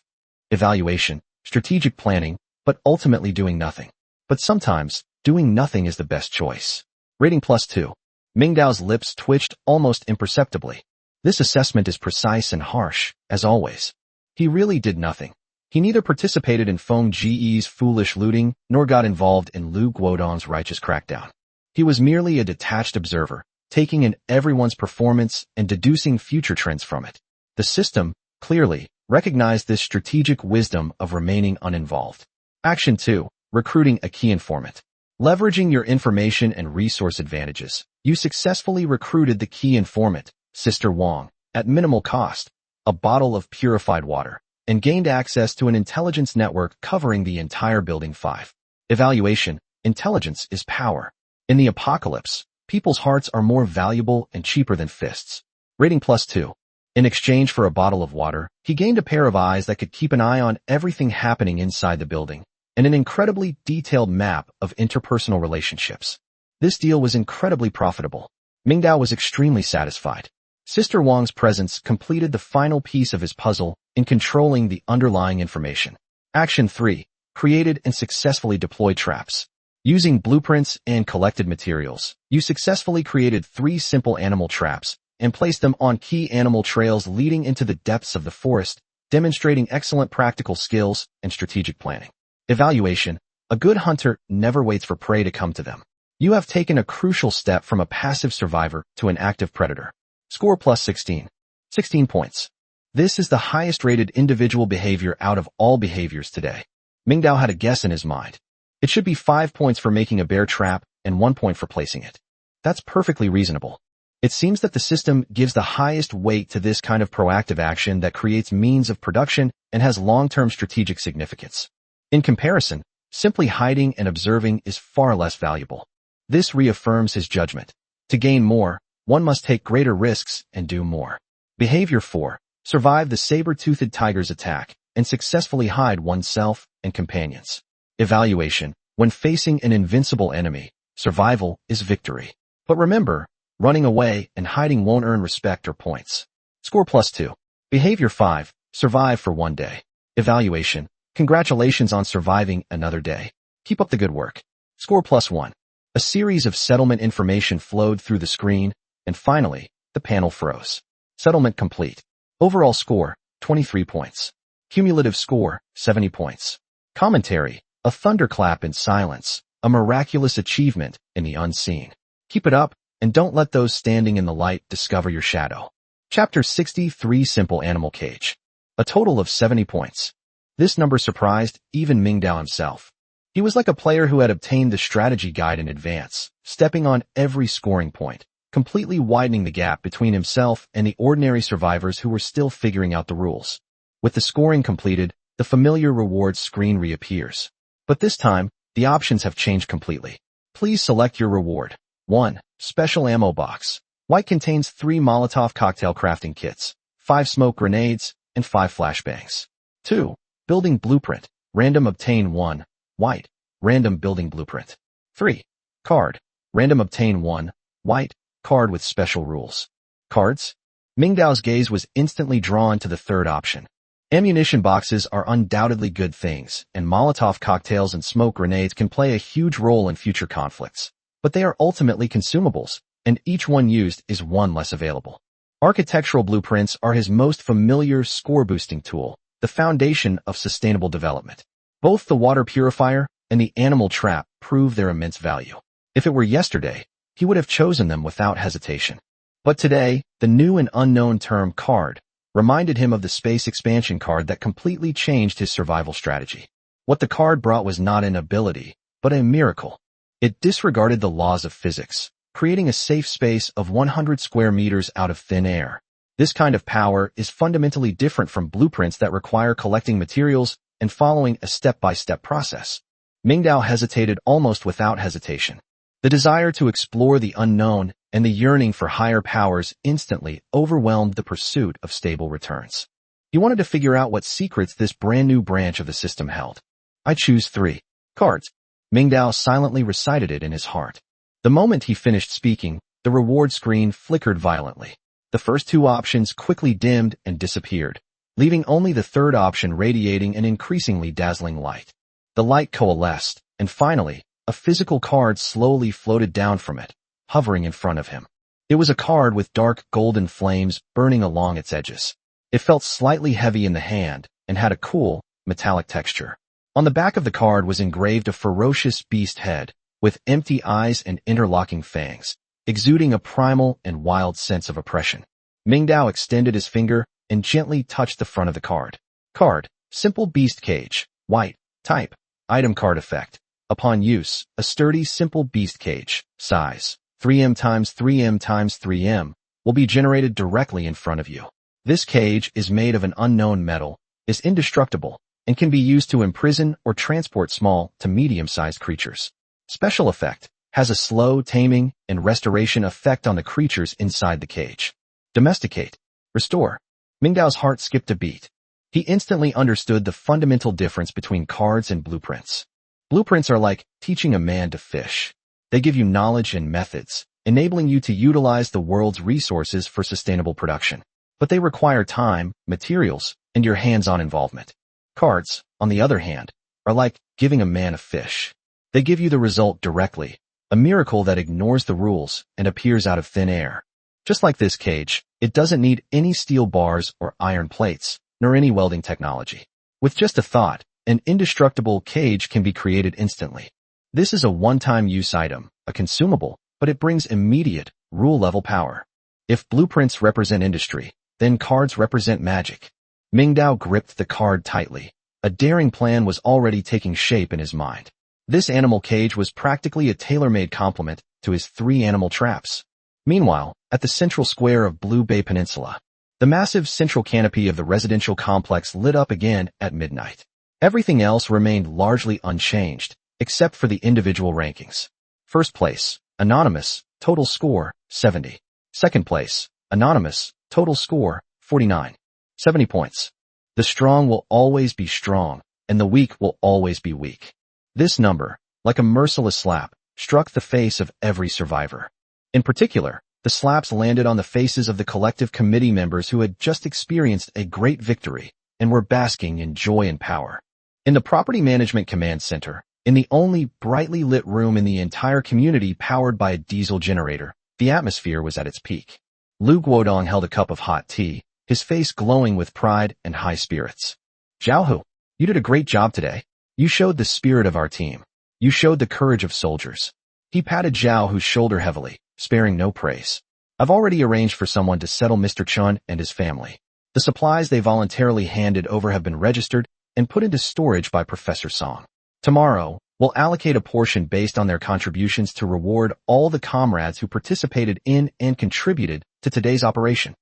Evaluation, strategic planning, but ultimately doing nothing. But sometimes, doing nothing is the best choice. Rating +2. Ming Dao's lips twitched almost imperceptibly. This assessment is precise and harsh, as always. He really did nothing. He neither participated in Feng Ge's foolish looting, nor got involved in Lu Guodong's righteous crackdown. He was merely a detached observer, taking in everyone's performance and deducing future trends from it. The system, clearly, recognized this strategic wisdom of remaining uninvolved. Action 2. Recruiting a key informant. Leveraging your information and resource advantages, you successfully recruited the key informant, Sister Wang, at minimal cost, a bottle of purified water, and gained access to an intelligence network covering the entire Building 5. Evaluation, intelligence is power. In the apocalypse, people's hearts are more valuable and cheaper than fists. Rating +2. In exchange for a bottle of water, he gained a pair of eyes that could keep an eye on everything happening inside the building, and an incredibly detailed map of interpersonal relationships. This deal was incredibly profitable. Ming Dao was extremely satisfied. Sister Wang's presence completed the final piece of his puzzle in controlling the underlying information. Action 3. Created and successfully deployed traps. Using blueprints and collected materials, you successfully created 3 simple animal traps and placed them on key animal trails leading into the depths of the forest, demonstrating excellent practical skills and strategic planning. Evaluation. A good hunter never waits for prey to come to them. You have taken a crucial step from a passive survivor to an active predator. Score +16. 16 points. This is the highest rated individual behavior out of all behaviors today. Ming Dao had a guess in his mind. It should be 5 points for making a bear trap and 1 point for placing it. That's perfectly reasonable. It seems that the system gives the highest weight to this kind of proactive action that creates means of production and has long-term strategic significance. In comparison, simply hiding and observing is far less valuable. This reaffirms his judgment. To gain more, one must take greater risks and do more. Behavior 4. Survive the saber-toothed tiger's attack and successfully hide oneself and companions. Evaluation. When facing an invincible enemy, survival is victory. But remember, running away and hiding won't earn respect or points. Score +2. Behavior 5. Survive for one day. Evaluation. Congratulations on surviving another day. Keep up the good work. Score +1. A series of settlement information flowed through the screen, and finally, the panel froze. Settlement complete. Overall score, 23 points. Cumulative score, 70 points. Commentary. A thunderclap in silence. A miraculous achievement in the unseen. Keep it up, and don't let those standing in the light discover your shadow. Chapter 63 Simple Animal Cage. A total of 70 points. This number surprised even Mingdao himself. He was like a player who had obtained the strategy guide in advance, stepping on every scoring point, completely widening the gap between himself and the ordinary survivors who were still figuring out the rules. With the scoring completed, the familiar rewards screen reappears. But this time, the options have changed completely. Please select your reward. 1. Special Ammo Box. White contains 3 Molotov cocktail crafting kits, 5 smoke grenades, and 5 flashbangs. 2. Building Blueprint. Random obtain 1. White. Random building blueprint. 3. Card. Random obtain 1. White. Card with special rules. Cards? Mingdao's gaze was instantly drawn to the third option. Ammunition boxes are undoubtedly good things, and Molotov cocktails and smoke grenades can play a huge role in future conflicts. But they are ultimately consumables, and each one used is one less available. Architectural blueprints are his most familiar score-boosting tool, the foundation of sustainable development. Both the water purifier and the animal trap prove their immense value. If it were yesterday, he would have chosen them without hesitation. But today, the new and unknown term card reminded him of the space expansion card that completely changed his survival strategy. What the card brought was not an ability, but a miracle. It disregarded the laws of physics, creating a safe space of 100 square meters out of thin air. This kind of power is fundamentally different from blueprints that require collecting materials and following a step-by-step process. Mingdao hesitated almost without hesitation. The desire to explore the unknown and the yearning for higher powers instantly overwhelmed the pursuit of stable returns. He wanted to figure out what secrets this brand new branch of the system held. I choose 3. Cards. Mingdao silently recited it in his heart. The moment he finished speaking, the reward screen flickered violently. The first 2 options quickly dimmed and disappeared, leaving only the third option radiating an increasingly dazzling light. The light coalesced, and finally, a physical card slowly floated down from it, hovering in front of him. It was a card with dark golden flames burning along its edges. It felt slightly heavy in the hand and had a cool, metallic texture. On the back of the card was engraved a ferocious beast head, with empty eyes and interlocking fangs, exuding a primal and wild sense of oppression. Mingdao extended his finger and gently touched the front of the card. Card. Simple Beast Cage. White. Type. Item card effect. Upon use, a sturdy simple beast cage, size 3M x 3M x 3M, will be generated directly in front of you. This cage is made of an unknown metal, is indestructible, and can be used to imprison or transport small to medium-sized creatures. Special effect. Has a slow taming and restoration effect on the creatures inside the cage. Domesticate. Restore. Mingdao's heart skipped a beat. He instantly understood the fundamental difference between cards and blueprints. Blueprints are like teaching a man to fish. They give you knowledge and methods, enabling you to utilize the world's resources for sustainable production. But they require time, materials, and your hands-on involvement. Cards, on the other hand, are like giving a man a fish. They give you the result directly, a miracle that ignores the rules and appears out of thin air. Just like this cage, it doesn't need any steel bars or iron plates, nor any welding technology. With just a thought, an indestructible cage can be created instantly. This is a one-time use item, a consumable, but it brings immediate, rule-level power. If blueprints represent industry, then cards represent magic. Mingdao gripped the card tightly. A daring plan was already taking shape in his mind. This animal cage was practically a tailor-made complement to his 3 animal traps. Meanwhile, at the central square of Blue Bay Peninsula, the massive central canopy of the residential complex lit up again at midnight. Everything else remained largely unchanged, except for the individual rankings. First place, Anonymous, total score, 70. Second place, Anonymous, total score, 49. 70 points. The strong will always be strong, and the weak will always be weak. This number, like a merciless slap, struck the face of every survivor. In particular, the slaps landed on the faces of the collective committee members who had just experienced a great victory and were basking in joy and power. In the Property Management Command Center, in the only brightly lit room in the entire community powered by a diesel generator, the atmosphere was at its peak. Lu Guodong held a cup of hot tea, his face glowing with pride and high spirits. Zhao Hu, you did a great job today. You showed the spirit of our team. You showed the courage of soldiers. He patted Zhao Hu's shoulder heavily, sparing no praise. I've already arranged for someone to settle Mr. Chun and his family. The supplies they voluntarily handed over have been registered and put into storage by Professor Song. Tomorrow, we'll allocate a portion based on their contributions to reward all the comrades who participated in and contributed to today's operation.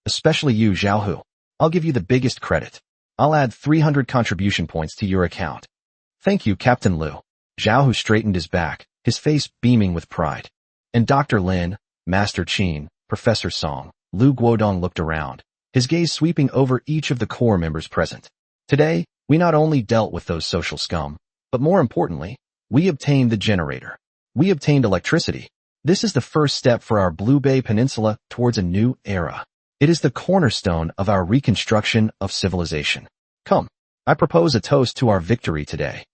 Especially you, Zhao Hu. I'll give you the biggest credit. I'll add 300 contribution points to your account. Thank you, Captain Lu. Zhao Hu straightened his back, his face beaming with pride. And Dr. Lin, Master Qin, Professor Song, Lu Guodong looked around, his gaze sweeping over each of the core members present. Today, we not only dealt with those social scum, but more importantly, we obtained the generator. We obtained electricity. This is the first step for our Blue Bay Peninsula towards a new era. It is the cornerstone of our reconstruction of civilization. Come, I propose a toast to our victory today.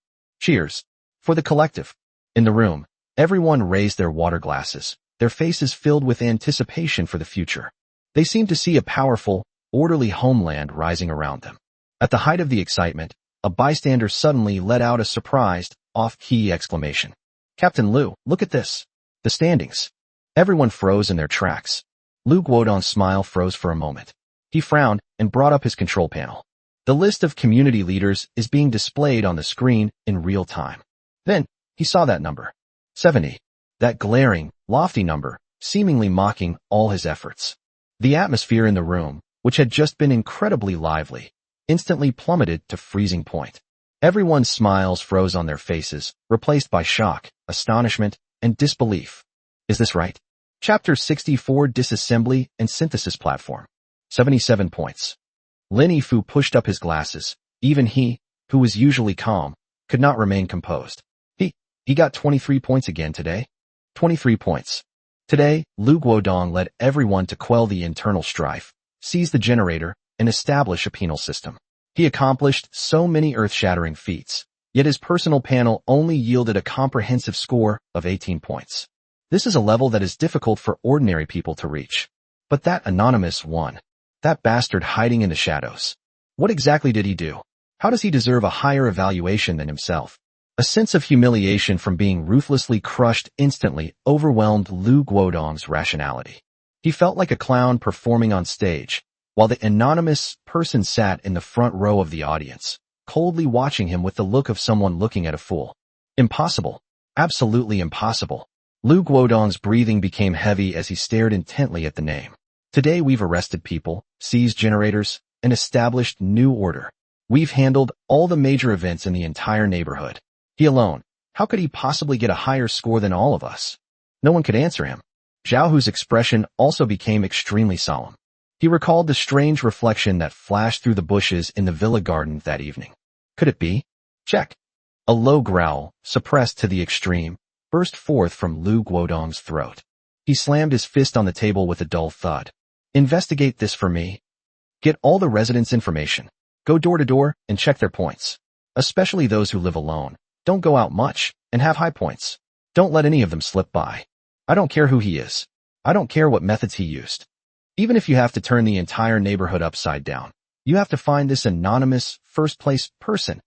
Cheers. For the collective. In the room, everyone raised their water glasses, their faces filled with anticipation for the future. They seemed to see a powerful, orderly homeland rising around them. At the height of the excitement, a bystander suddenly let out a surprised, off-key exclamation. Captain Lu, look at this. The standings. Everyone froze in their tracks. Lu Guodong's smile froze for a moment. He frowned and brought up his control panel. The list of community leaders is being displayed on the screen in real time. Then, he saw that number. 70. That glaring, lofty number, seemingly mocking all his efforts. The atmosphere in the room, which had just been incredibly lively, instantly plummeted to freezing point. Everyone's smiles froze on their faces, replaced by shock, astonishment, and disbelief. Is this right? Chapter 64 Disassembly and Synthesis Platform. 77 points. Lin Yifu pushed up his glasses. Even he, who was usually calm, could not remain composed. He got 23 points again today. 23 points. Today, Lu Guodong led everyone to quell the internal strife, seize the generator, and establish a penal system. He accomplished so many earth-shattering feats, yet his personal panel only yielded a comprehensive score of 18 points. This is a level that is difficult for ordinary people to reach. But that anonymous one, that bastard hiding in the shadows, what exactly did he do? How does he deserve a higher evaluation than himself? A sense of humiliation from being ruthlessly crushed instantly overwhelmed Lu Guodong's rationality. He felt like a clown performing on stage, while the anonymous person sat in the front row of the audience, coldly watching him with the look of someone looking at a fool. Impossible. Absolutely impossible. Lu Guodong's breathing became heavy as he stared intently at the name. Today we've arrested people, seized generators, and established new order. We've handled all the major events in the entire neighborhood. He alone, how could he possibly get a higher score than all of us? No one could answer him. Zhao Hu's expression also became extremely solemn. He recalled the strange reflection that flashed through the bushes in the villa garden that evening. Could it be? Check. A low growl, suppressed to the extreme, burst forth from Lu Guodong's throat. He slammed his fist on the table with a dull thud. Investigate this for me. Get all the residents' information. Go door to door and check their points. Especially those who live alone. Don't go out much and have high points. Don't let any of them slip by. I don't care who he is. I don't care what methods he used. Even if you have to turn the entire neighborhood upside down, you have to find this anonymous first-place person.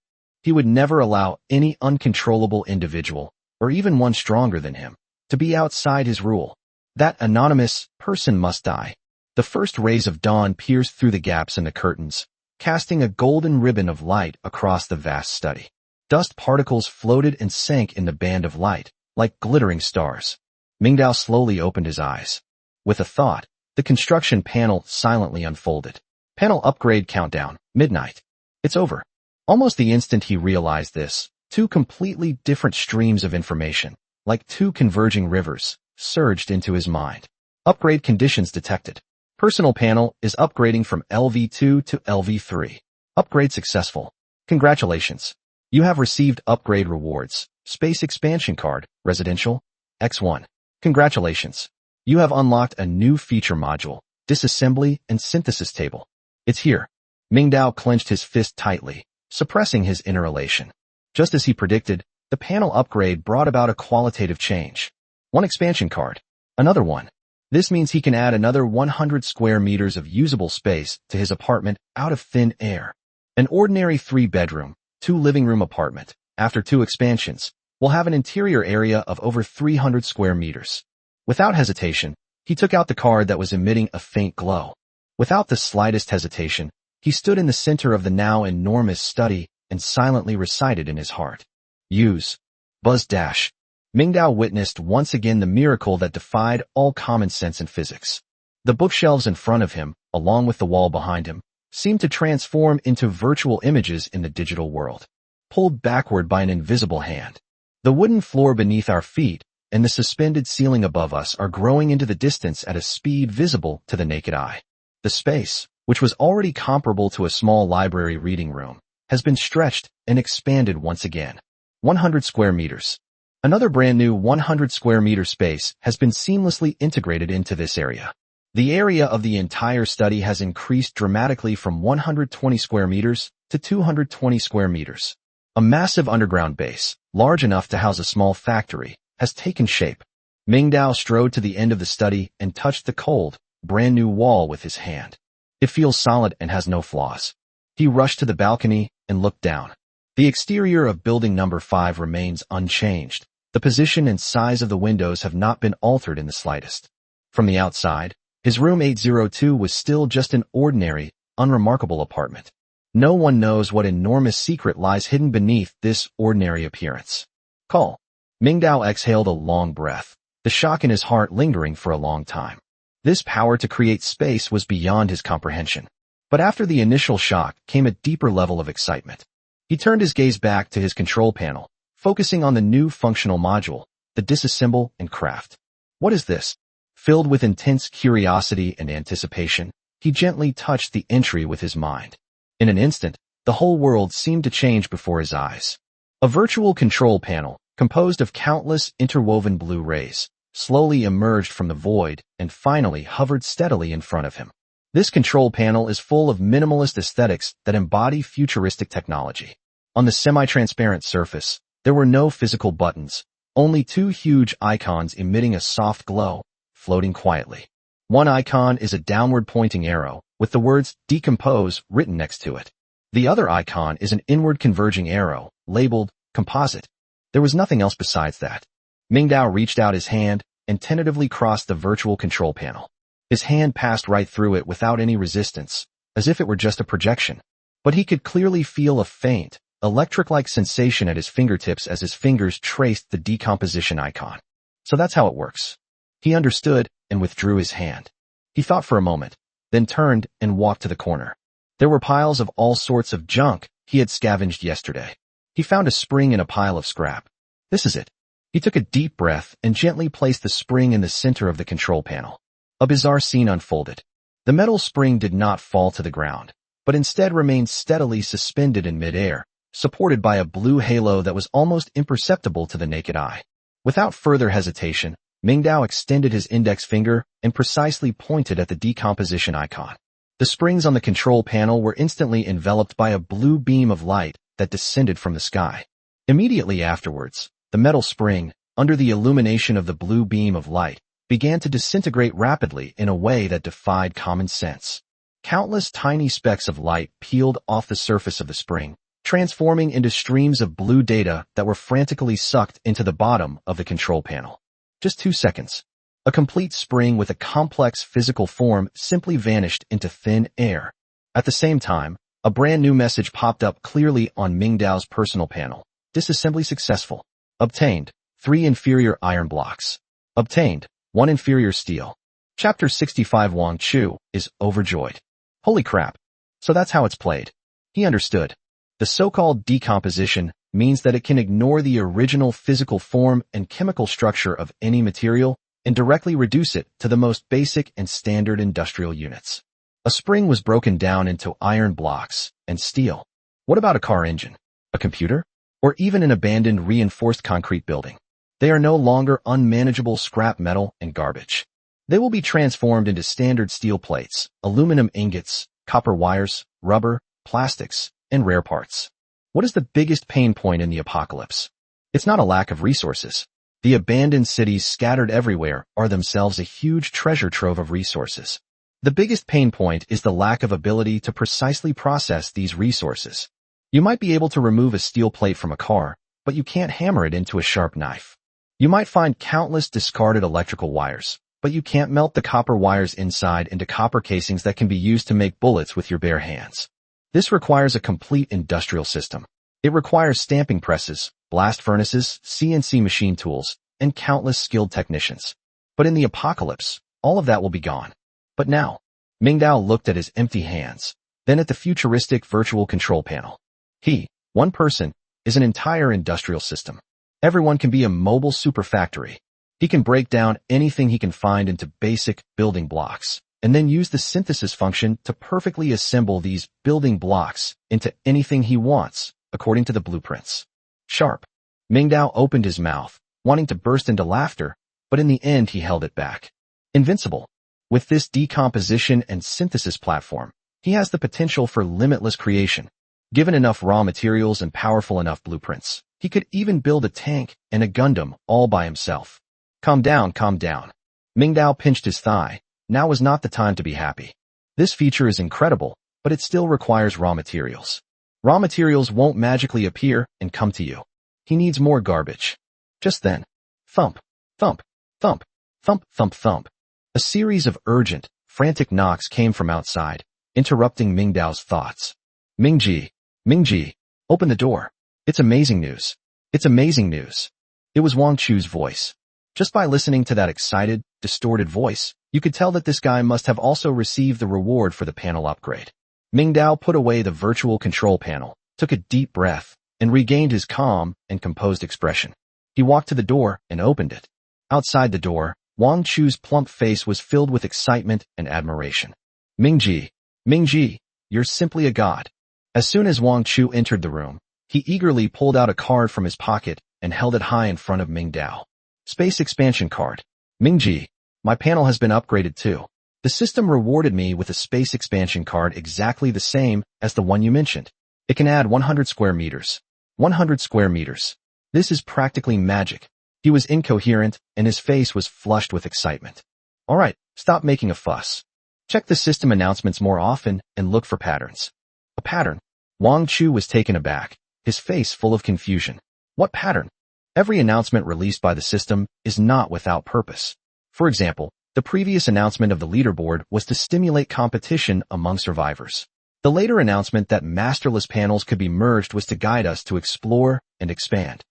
He would never allow any uncontrollable individual, or even one stronger than him, to be outside his rule. That anonymous person must die. The first rays of dawn pierced through the gaps in the curtains, casting a golden ribbon of light across the vast study. Dust particles floated and sank in the band of light, like glittering stars. Mingdao slowly opened his eyes. With a thought, the construction panel silently unfolded. Panel upgrade countdown, midnight. It's over. Almost the instant he realized this, two completely different streams of information, like two converging rivers, surged into his mind. Upgrade conditions detected. Personal panel is upgrading from LV2 to LV3. Upgrade successful. Congratulations. You have received upgrade rewards. Space expansion card, residential, X1. Congratulations. You have unlocked a new feature module, disassembly and synthesis table. It's here. Mingdao clenched his fist tightly, suppressing his inner elation. Just as he predicted, the panel upgrade brought about a qualitative change. One expansion card. Another one. This means he can add another 100 square meters of usable space to his apartment out of thin air. An ordinary 3-bedroom, 2-living-room apartment, after 2 expansions, will have an interior area of over 300 square meters. Without hesitation, he took out the card that was emitting a faint glow. Without the slightest hesitation, he stood in the center of the now enormous study and silently recited in his heart. Use. Buzz dash. Mingdao witnessed once again the miracle that defied all common sense in physics. The bookshelves in front of him, along with the wall behind him, seemed to transform into virtual images in the digital world, pulled backward by an invisible hand. The wooden floor beneath our feet and the suspended ceiling above us are growing into the distance at a speed visible to the naked eye. The space, which was already comparable to a small library reading room, has been stretched and expanded once again. 100 square meters. Another brand new 100 square meter space has been seamlessly integrated into this area. The area of the entire study has increased dramatically from 120 square meters to 220 square meters. A massive underground base, large enough to house a small factory, has taken shape. Mingdao strode to the end of the study and touched the cold, brand new wall with his hand. It feels solid and has no flaws. He rushed to the balcony and looked down. The exterior of building number 5 remains unchanged. The position and size of the windows have not been altered in the slightest. From the outside, his room 802 was still just an ordinary, unremarkable apartment. No one knows what enormous secret lies hidden beneath this ordinary appearance. Call. Mingdao exhaled a long breath, the shock in his heart lingering for a long time. This power to create space was beyond his comprehension. But after the initial shock came a deeper level of excitement. He turned his gaze back to his control panel, focusing on the new functional module, the disassemble and craft. What is this? Filled with intense curiosity and anticipation, he gently touched the entry with his mind. In an instant, the whole world seemed to change before his eyes. A virtual control panel, composed of countless interwoven blue rays, slowly emerged from the void and finally hovered steadily in front of him. This control panel is full of minimalist aesthetics that embody futuristic technology. On the semi-transparent surface, there were no physical buttons, only 2 huge icons emitting a soft glow, floating quietly. One icon is a downward-pointing arrow, with the words "Decompose" written next to it. The other icon is an inward-converging arrow, labeled "Composite." There was nothing else besides that. Mingdao reached out his hand and tentatively crossed the virtual control panel. His hand passed right through it without any resistance, as if it were just a projection. But he could clearly feel a faint, electric-like sensation at his fingertips as his fingers traced the decomposition icon. So that's how it works. He understood and withdrew his hand. He thought for a moment, then turned and walked to the corner. There were piles of all sorts of junk he had scavenged yesterday. He found a spring in a pile of scrap. This is it. He took a deep breath and gently placed the spring in the center of the control panel. A bizarre scene unfolded. The metal spring did not fall to the ground, but instead remained steadily suspended in midair, supported by a blue halo that was almost imperceptible to the naked eye. Without further hesitation, Mingdao extended his index finger and precisely pointed at the decomposition icon. The springs on the control panel were instantly enveloped by a blue beam of light that descended from the sky. Immediately afterwards, the metal spring, under the illumination of the blue beam of light, began to disintegrate rapidly in a way that defied common sense. Countless tiny specks of light peeled off the surface of the spring, transforming into streams of blue data that were frantically sucked into the bottom of the control panel. Just 2 seconds. A complete spring with a complex physical form simply vanished into thin air. At the same time, a brand new message popped up clearly on Mingdao's personal panel. Disassembly successful. Obtained 3 inferior iron blocks. Obtained 1 inferior steel. Chapter 65. Wang Chu is overjoyed. Holy crap. So that's how it's played. He understood. The so-called decomposition means that it can ignore the original physical form and chemical structure of any material and directly reduce it to the most basic and standard industrial units. A spring was broken down into iron blocks and steel. What about a car engine, a computer, or even an abandoned reinforced concrete building? They are no longer unmanageable scrap metal and garbage. They will be transformed into standard steel plates, aluminum ingots, copper wires, rubber, plastics, and rare parts. What is the biggest pain point in the apocalypse? It's not a lack of resources. The abandoned cities scattered everywhere are themselves a huge treasure trove of resources. The biggest pain point is the lack of ability to precisely process these resources. You might be able to remove a steel plate from a car, but you can't hammer it into a sharp knife. You might find countless discarded electrical wires, but you can't melt the copper wires inside into copper casings that can be used to make bullets with your bare hands. This requires a complete industrial system. It requires stamping presses, blast furnaces, CNC machine tools, and countless skilled technicians. But in the apocalypse, all of that will be gone. But now, Mingdao looked at his empty hands, then at the futuristic virtual control panel. He, one person, is an entire industrial system. Everyone can be a mobile super factory. He can break down anything he can find into basic building blocks, and then use the synthesis function to perfectly assemble these building blocks into anything he wants, according to the blueprints. Sharp. Mingdao opened his mouth, wanting to burst into laughter, but in the end he held it back. Invincible. With this decomposition and synthesis platform, he has the potential for limitless creation. Given enough raw materials and powerful enough blueprints, he could even build a tank and a Gundam all by himself. Calm down, calm down. Mingdao pinched his thigh. Now is not the time to be happy. This feature is incredible, but it still requires raw materials. Raw materials won't magically appear and come to you. He needs more garbage. Just then, thump, thump, thump, thump, thump, thump. A series of urgent, frantic knocks came from outside, interrupting Mingdao's thoughts. Mingji, Mingji, open the door. It's amazing news. It's amazing news. It was Wang Chu's voice. Just by listening to that excited, distorted voice, you could tell that this guy must have also received the reward for the panel upgrade. Mingdao put away the virtual control panel, took a deep breath, and regained his calm and composed expression. He walked to the door and opened it. Outside the door, Wang Chu's plump face was filled with excitement and admiration. Mingji, Mingji, you're simply a god. As soon as Wang Chu entered the room, he eagerly pulled out a card from his pocket and held it high in front of Mingdao. Space expansion card. Mingji, my panel has been upgraded too. The system rewarded me with a space expansion card exactly the same as the one you mentioned. It can add 100 square meters. 100 square meters. This is practically magic. He was incoherent, and his face was flushed with excitement. All right, stop making a fuss. Check the system announcements more often and look for patterns. A pattern? Wang Chu was taken aback, his face full of confusion. What pattern? Every announcement released by the system is not without purpose. For example, the previous announcement of the leaderboard was to stimulate competition among survivors. The later announcement that masterless panels could be merged was to guide us to explore and expand.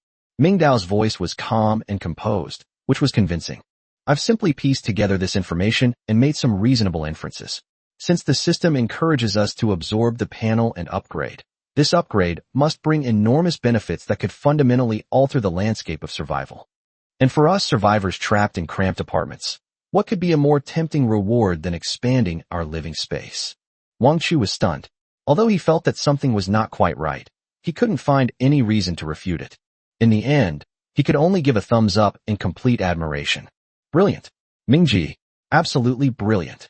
Mingdao's voice was calm and composed, which was convincing. I've simply pieced together this information and made some reasonable inferences. Since the system encourages us to absorb the panel and upgrade, this upgrade must bring enormous benefits that could fundamentally alter the landscape of survival. And for us survivors trapped in cramped apartments, what could be a more tempting reward than expanding our living space? Wang Chu was stunned. Although he felt that something was not quite right, he couldn't find any reason to refute it. In the end, he could only give a thumbs up in complete admiration. Brilliant. Mingji, absolutely brilliant.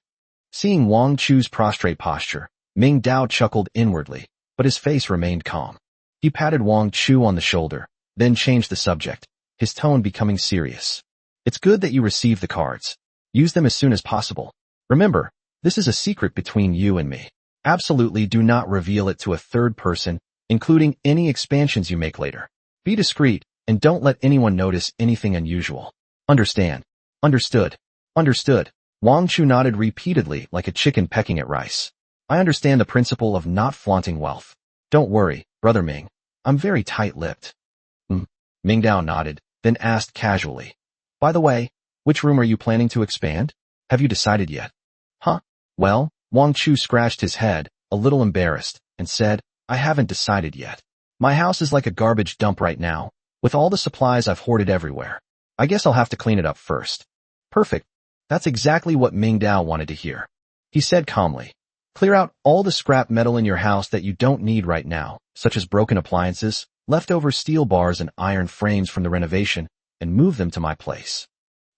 Seeing Wang Chu's prostrate posture, Mingdao chuckled inwardly, but his face remained calm. He patted Wang Chu on the shoulder, then changed the subject, his tone becoming serious. It's good that you received the cards. Use them as soon as possible. Remember, this is a secret between you and me. Absolutely do not reveal it to a third person, including any expansions you make later. Be discreet, and don't let anyone notice anything unusual. Understand? Understood. Understood. Wang Chu nodded repeatedly like a chicken pecking at rice. I understand the principle of not flaunting wealth. Don't worry, Brother Ming. I'm very tight-lipped. Mingdao nodded, then asked casually. By the way, which room are you planning to expand? Have you decided yet? Huh? Well, Wang Chu scratched his head, a little embarrassed, and said, I haven't decided yet. My house is like a garbage dump right now, with all the supplies I've hoarded everywhere. I guess I'll have to clean it up first. Perfect. That's exactly what Mingdao wanted to hear. He said calmly, clear out all the scrap metal in your house that you don't need right now, such as broken appliances, leftover steel bars and iron frames from the renovation, and move them to my place.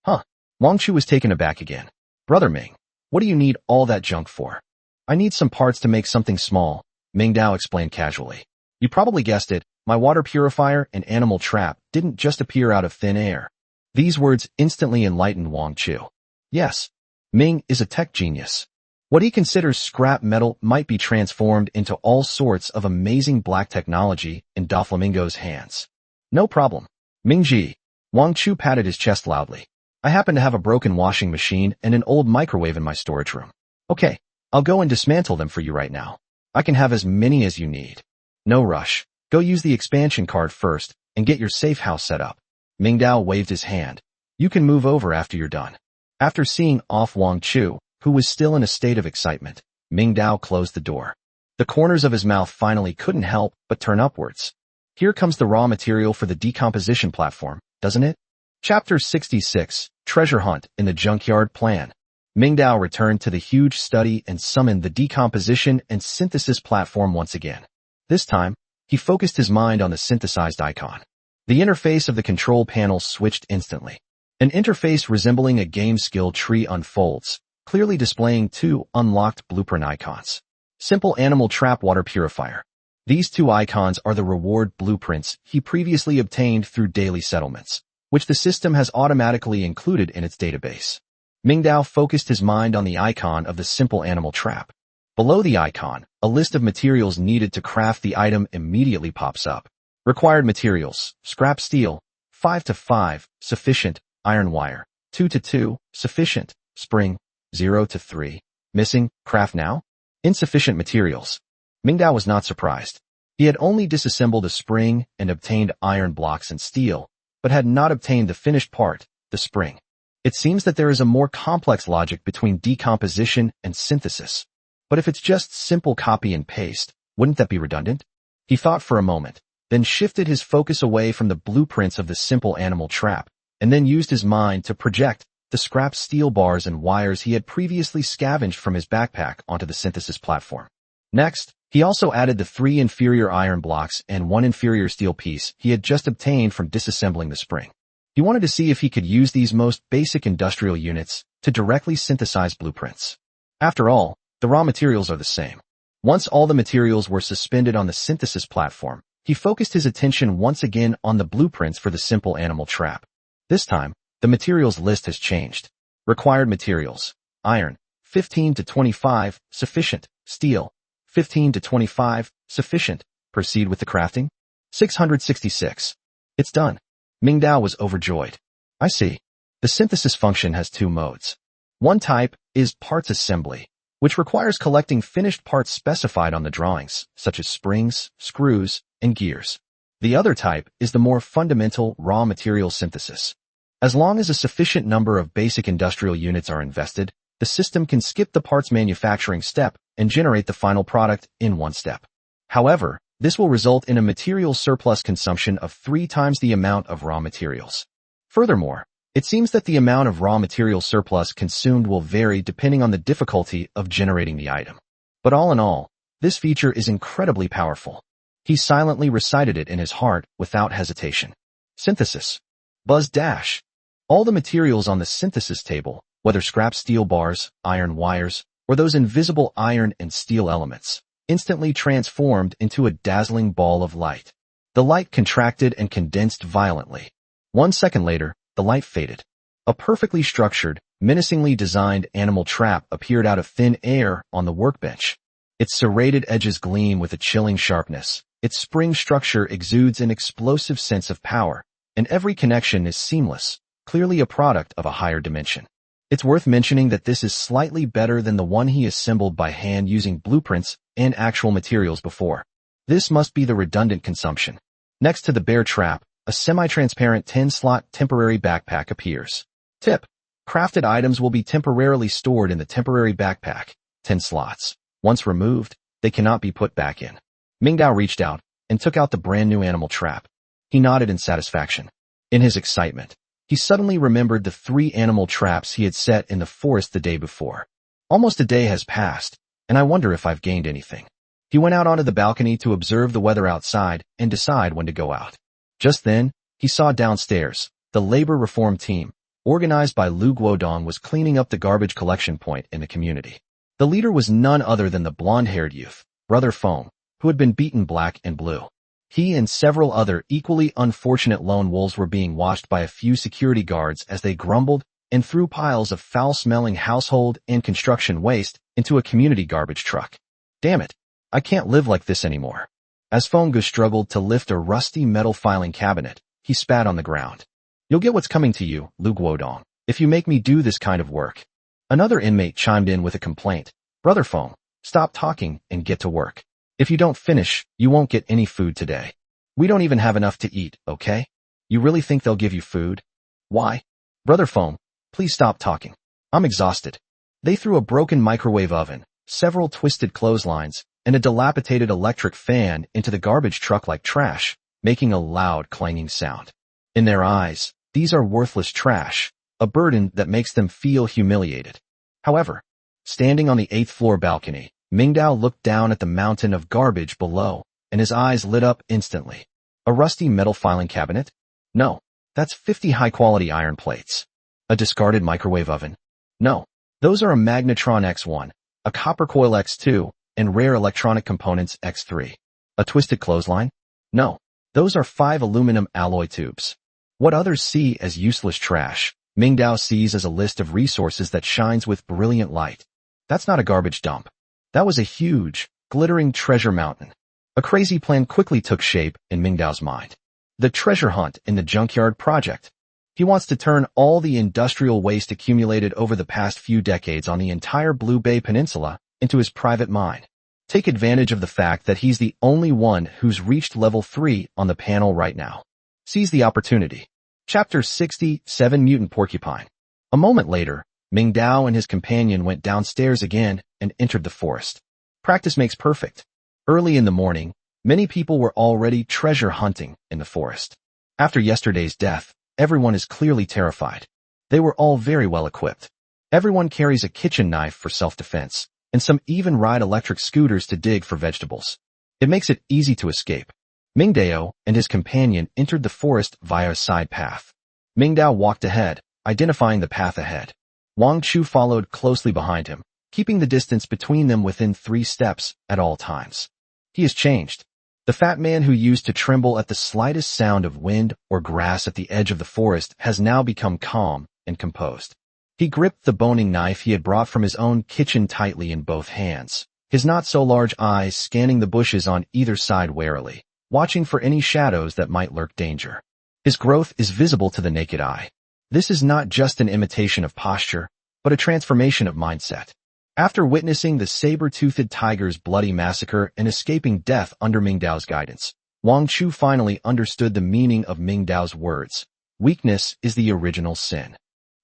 Huh. Wang Chu was taken aback again. Brother Ming, what do you need all that junk for? I need some parts to make something small, Ming Dao explained casually. You probably guessed it, my water purifier and animal trap didn't just appear out of thin air. These words instantly enlightened Wang Chu. Yes, Ming is a tech genius. What he considers scrap metal might be transformed into all sorts of amazing black technology in Doflamingo's hands. No problem. Mingji. Wang Chu patted his chest loudly. I happen to have a broken washing machine and an old microwave in my storage room. Okay, I'll go and dismantle them for you right now. I can have as many as you need. No rush. Go use the expansion card first and get your safe house set up. Ming Dao waved his hand. You can move over after you're done. After seeing off Wang Chu, who was still in a state of excitement, Ming Dao closed the door. The corners of his mouth finally couldn't help but turn upwards. Here comes the raw material for the decomposition platform, doesn't it? Chapter 66, Treasure Hunt in the Junkyard Plan. Ming Dao returned to the huge study and summoned the decomposition and synthesis platform once again. This time, he focused his mind on the synthesized icon. The interface of the control panel switched instantly. An interface resembling a game skill tree unfolds, clearly displaying two unlocked blueprint icons. Simple Animal Trap Water Purifier. These two icons are the reward blueprints he previously obtained through daily settlements, which the system has automatically included in its database. Ming Dao focused his mind on the icon of the Simple Animal Trap. Below the icon, a list of materials needed to craft the item immediately pops up. Required materials: scrap steel, 5-5, sufficient, iron wire, 2-2, sufficient, spring, 0-3, missing, craft now? Insufficient materials. Ming Dao was not surprised. He had only disassembled a spring and obtained iron blocks and steel, but had not obtained the finished part, the spring. It seems that there is a more complex logic between decomposition and synthesis. But if it's just simple copy and paste, wouldn't that be redundant? He thought for a moment, then shifted his focus away from the blueprints of the Simple Animal Trap, and then used his mind to project the scrap steel bars and wires he had previously scavenged from his backpack onto the synthesis platform. Next, he also added the 3 inferior iron blocks and 1 inferior steel piece he had just obtained from disassembling the spring. He wanted to see if he could use these most basic industrial units to directly synthesize blueprints. After all, the raw materials are the same. Once all the materials were suspended on the synthesis platform, he focused his attention once again on the blueprints for the Simple Animal Trap. This time, the materials list has changed. Required materials: iron, 15-25, sufficient, steel, 15-25, sufficient, proceed with the crafting. 666. It's done. Ming Dao was overjoyed. I see. The synthesis function has 2 modes. One type is parts assembly, which requires collecting finished parts specified on the drawings, such as springs, screws, and gears. The other type is the more fundamental raw material synthesis. As long as a sufficient number of basic industrial units are invested, the system can skip the parts manufacturing step and generate the final product in one step. However, this will result in a material surplus consumption of 3 times the amount of raw materials. Furthermore, it seems that the amount of raw material surplus consumed will vary depending on the difficulty of generating the item. But all in all, this feature is incredibly powerful. He silently recited it in his heart without hesitation. Synthesis. Buzz dash. All the materials on the synthesis table, whether scrap steel bars, iron wires, or those invisible iron and steel elements, instantly transformed into a dazzling ball of light. The light contracted and condensed violently. 1 second later, the light faded. A perfectly structured, menacingly designed animal trap appeared out of thin air on the workbench. Its serrated edges gleam with a chilling sharpness. Its spring structure exudes an explosive sense of power, and every connection is seamless, clearly a product of a higher dimension. It's worth mentioning that this is slightly better than the one he assembled by hand using blueprints and actual materials before. This must be the redundant consumption. Next to the bear trap, a semi-transparent 10-slot temporary backpack appears. Tip: crafted items will be temporarily stored in the temporary backpack, 10 slots. Once removed, they cannot be put back in. Ming Dao reached out and took out the brand new animal trap. He nodded in satisfaction. In his excitement, he suddenly remembered the 3 animal traps he had set in the forest the day before. Almost a day has passed, and I wonder if I've gained anything. He went out onto the balcony to observe the weather outside and decide when to go out. Just then, he saw downstairs the labor reform team, organized by Lu Guodong, was cleaning up the garbage collection point in the community. The leader was none other than the blonde-haired youth, Brother Feng, who had been beaten black and blue. He and several other equally unfortunate lone wolves were being watched by a few security guards as they grumbled and threw piles of foul-smelling household and construction waste into a community garbage truck. Damn it, I can't live like this anymore. As Feng struggled to lift a rusty metal filing cabinet, he spat on the ground. You'll get what's coming to you, Lu Guodong, if you make me do this kind of work. Another inmate chimed in with a complaint. Brother Feng, stop talking and get to work. If you don't finish, you won't get any food today. We don't even have enough to eat, okay? You really think they'll give you food? Why? Brother Feng, please stop talking. I'm exhausted. They threw a broken microwave oven, several twisted clotheslines, and a dilapidated electric fan into the garbage truck like trash, making a loud clanging sound. In their eyes, these are worthless trash, a burden that makes them feel humiliated. However, standing on the 8th floor balcony, Mingdao looked down at the mountain of garbage below, and his eyes lit up instantly. A rusty metal filing cabinet? No, that's 50 high-quality iron plates. A discarded microwave oven? No, those are a Magnetron X1, a copper coil X2, and rare electronic components X3. A twisted clothesline? No, those are 5 aluminum alloy tubes. What others see as useless trash, Mingdao sees as a list of resources that shines with brilliant light. That's not a garbage dump. That was a huge, glittering treasure mountain. A crazy plan quickly took shape in Mingdao's mind. The treasure hunt in the Junkyard Project. He wants to turn all the industrial waste accumulated over the past few decades on the entire Blue Bay Peninsula into his private mine. Take advantage of the fact that he's the only one who's reached level 3 on the panel right now. Seize the opportunity. Chapter 67 Mutant Porcupine. A moment later, Mingdao and his companion went downstairs again and entered the forest. Practice makes perfect. Early in the morning, many people were already treasure hunting in the forest. After yesterday's death, everyone is clearly terrified. They were all very well equipped. Everyone carries a kitchen knife for self-defense, and some even ride electric scooters to dig for vegetables. It makes it easy to escape. Mingdao and his companion entered the forest via a side path. Mingdao walked ahead, identifying the path ahead. Wang Chu followed closely behind him, keeping the distance between them within 3 steps at all times. He has changed. The fat man who used to tremble at the slightest sound of wind or grass at the edge of the forest has now become calm and composed. He gripped the boning knife he had brought from his own kitchen tightly in both hands, his not-so-large eyes scanning the bushes on either side warily, watching for any shadows that might lurk danger. His growth is visible to the naked eye. This is not just an imitation of posture, but a transformation of mindset. After witnessing the saber-toothed tiger's bloody massacre and escaping death under Mingdao's guidance, Wang Chu finally understood the meaning of Mingdao's words. Weakness is the original sin.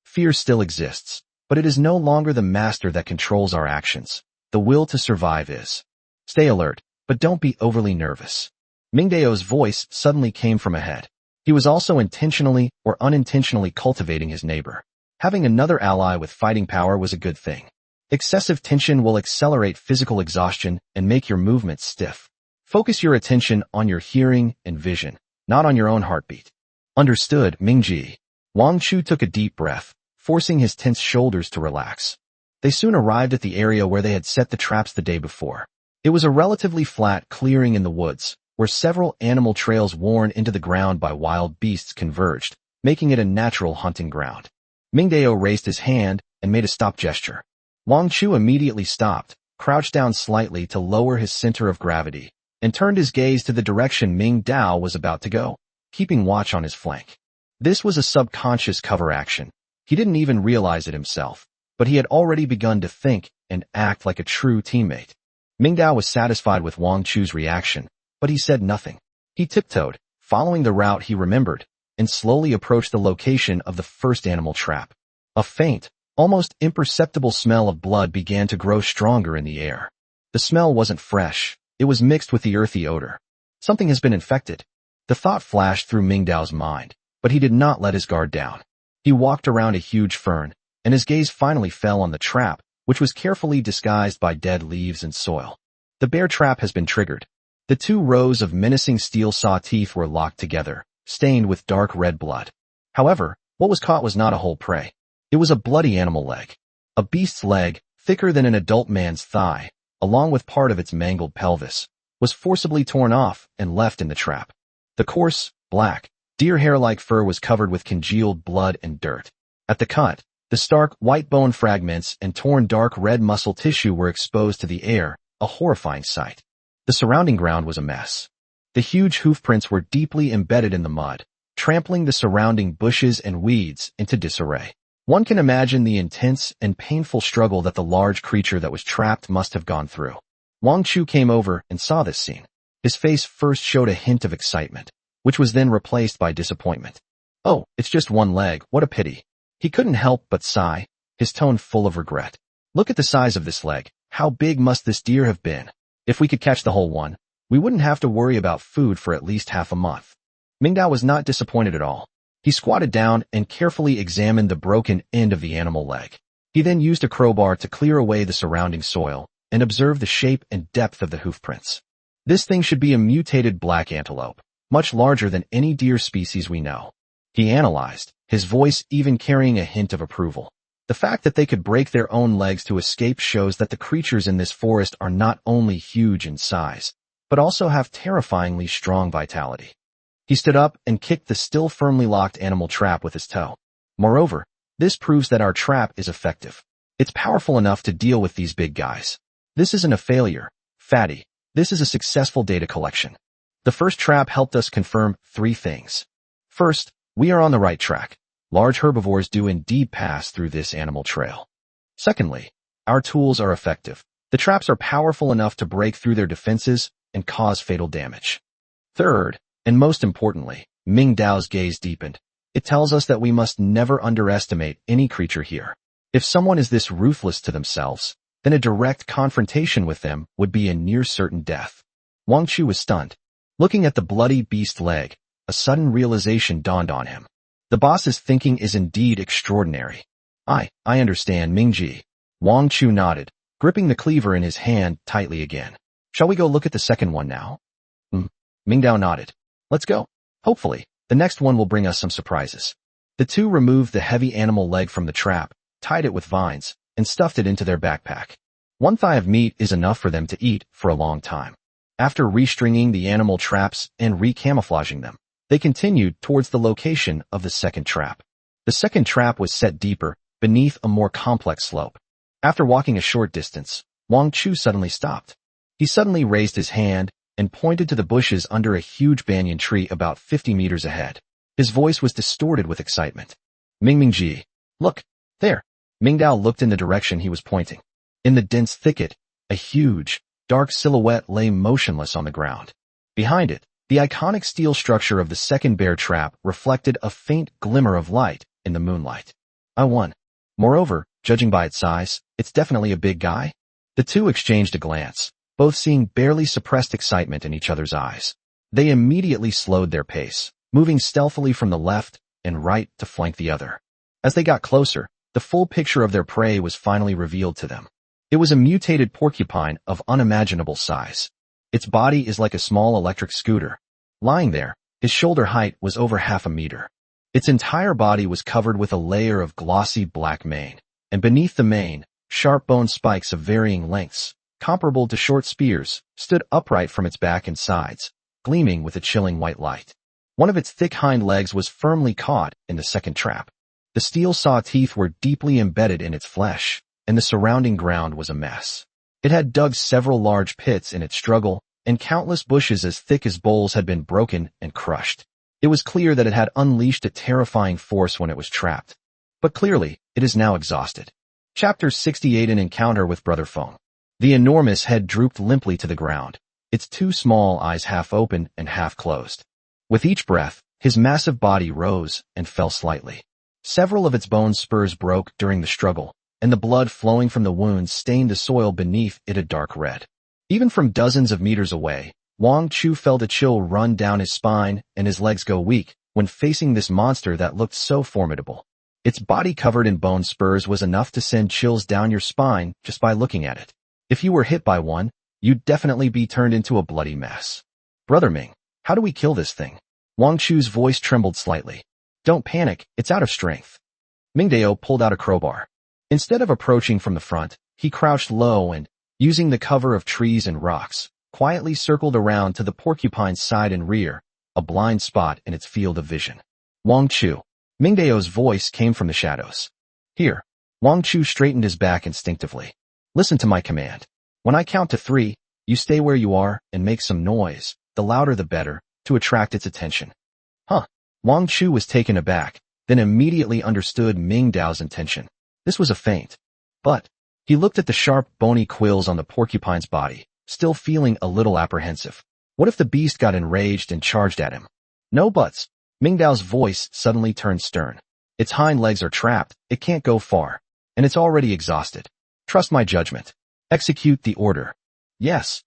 Fear still exists, but it is no longer the master that controls our actions. The will to survive is. Stay alert, but don't be overly nervous. Mingdao's voice suddenly came from ahead. He was also intentionally or unintentionally cultivating his neighbor. Having another ally with fighting power was a good thing. Excessive tension will accelerate physical exhaustion and make your movements stiff. Focus your attention on your hearing and vision, not on your own heartbeat. Understood, Mingji. Wang Chu took a deep breath, forcing his tense shoulders to relax. They soon arrived at the area where they had set the traps the day before. It was a relatively flat clearing in the woods, where several animal trails worn into the ground by wild beasts converged, making it a natural hunting ground. Mingdao raised his hand and made a stop gesture. Wang Chu immediately stopped, crouched down slightly to lower his center of gravity, and turned his gaze to the direction Mingdao was about to go, keeping watch on his flank. This was a subconscious cover action. He didn't even realize it himself, but he had already begun to think and act like a true teammate. Mingdao was satisfied with Wang Chu's reaction, but he said nothing. He tiptoed, following the route he remembered, and slowly approached the location of the first animal trap. A faint, almost imperceptible smell of blood began to grow stronger in the air. The smell wasn't fresh. It was mixed with the earthy odor. Something has been infected. The thought flashed through Mingdao's mind, but he did not let his guard down. He walked around a huge fern, and his gaze finally fell on the trap, which was carefully disguised by dead leaves and soil. The bear trap has been triggered. The 2 rows of menacing steel saw teeth were locked together, stained with dark red blood. However, What was caught was not a whole prey. It was a bloody animal leg. A beast's leg, thicker than an adult man's thigh, along with part of its mangled pelvis, was forcibly torn off and left in the trap. The coarse, black, deer hair-like fur was covered with congealed blood and dirt. At the cut, the stark, white bone fragments and torn dark red muscle tissue were exposed to the air, a horrifying sight. The surrounding ground was a mess. The huge hoofprints were deeply embedded in the mud, trampling the surrounding bushes and weeds into disarray. One can imagine the intense and painful struggle that the large creature that was trapped must have gone through. Wang Chu came over and saw this scene. His face first showed a hint of excitement, which was then replaced by disappointment. "Oh, it's just one leg, what a pity." He couldn't help but sigh, his tone full of regret. "Look at the size of this leg. How big must this deer have been? If we could catch the whole one, we wouldn't have to worry about food for at least half a month." Mingdao was not disappointed at all. He squatted down and carefully examined the broken end of the animal leg. He then used a crowbar to clear away the surrounding soil and observe the shape and depth of the hoofprints. This thing should be a mutated black antelope, much larger than any deer species we know. He analyzed, his voice even carrying a hint of approval. The fact that they could break their own legs to escape shows that the creatures in this forest are not only huge in size, but also have terrifyingly strong vitality. He stood up and kicked the still firmly locked animal trap with his toe. "Moreover, this proves that our trap is effective. It's powerful enough to deal with these big guys. This isn't a failure, Fatty. This is a successful data collection." The first trap helped us confirm 3 things. First, we are on the right track. Large herbivores do indeed pass through this animal trail. Secondly, our tools are effective. The traps are powerful enough to break through their defenses and cause fatal damage. Third, and most importantly, Mingdao's gaze deepened. It tells us that we must never underestimate any creature here. If someone is this ruthless to themselves, then a direct confrontation with them would be a near certain death. Wang Chu was stunned. Looking at the bloody beast leg, a sudden realization dawned on him. The boss's thinking is indeed extraordinary. I understand, Mingji." Wang Chu nodded, gripping the cleaver in his hand tightly again. "Shall we go look at the second one now?" Mingdao nodded. "Let's go. Hopefully, the next one will bring us some surprises." The two removed the heavy animal leg from the trap, tied it with vines, and stuffed it into their backpack. One thigh of meat is enough for them to eat for a long time. After restringing the animal traps and recamouflaging them, they continued towards the location of the second trap. The second trap was set deeper, beneath a more complex slope. After walking a short distance, Wang Chu suddenly stopped. He suddenly raised his hand and pointed to the bushes under a huge banyan tree about 50 meters ahead. His voice was distorted with excitement. "Mingji, look, there." Mingdao looked in the direction he was pointing. In the dense thicket, a huge, dark silhouette lay motionless on the ground. Behind it, the iconic steel structure of the second bear trap reflected a faint glimmer of light in the moonlight. "I won. Moreover, judging by its size, it's definitely a big guy." The two exchanged a glance, both seeing barely suppressed excitement in each other's eyes. They immediately slowed their pace, moving stealthily from the left and right to flank the other. As they got closer, the full picture of their prey was finally revealed to them. It was a mutated porcupine of unimaginable size. Its body is like a small electric scooter. Lying there, his shoulder height was over half a meter. Its entire body was covered with a layer of glossy black mane, and beneath the mane, sharp bone spikes of varying lengths, comparable to short spears, stood upright from its back and sides, gleaming with a chilling white light. One of its thick hind legs was firmly caught in the second trap. The steel saw teeth were deeply embedded in its flesh, and the surrounding ground was a mess. It had dug several large pits in its struggle, and countless bushes as thick as bowls had been broken and crushed. It was clear that it had unleashed a terrifying force when it was trapped. But clearly, it is now exhausted. Chapter 68: An Encounter with Brother Feng. The enormous head drooped limply to the ground, its 2 small eyes half open and half closed. With each breath, his massive body rose and fell slightly. Several of its bone spurs broke during the struggle, and the blood flowing from the wounds stained the soil beneath it a dark red. Even from dozens of meters away, Wang Chu felt a chill run down his spine and his legs go weak when facing this monster that looked so formidable. Its body covered in bone spurs was enough to send chills down your spine just by looking at it. If you were hit by one, you'd definitely be turned into a bloody mess. "Brother Ming, how do we kill this thing?" Wang Chu's voice trembled slightly. Don't panic, it's out of strength. Mingdao pulled out a crowbar. Instead of approaching from the front, he crouched low and, using the cover of trees and rocks, quietly circled around to the porcupine's side and rear, a blind spot in its field of vision. Wang Chu. Mingdao's voice came from the shadows. Here. Wang Chu straightened his back instinctively. Listen to my command. When I count to 3, you stay where you are and make some noise, the louder the better, to attract its attention. Huh. Wang Chu was taken aback, then immediately understood Mingdao's intention. This was a feint. But, he looked at the sharp, bony quills on the porcupine's body, still feeling a little apprehensive. What if the beast got enraged and charged at him? No buts. Mingdao's voice suddenly turned stern. Its hind legs are trapped, it can't go far, and it's already exhausted. Trust my judgment. Execute the order. Yes.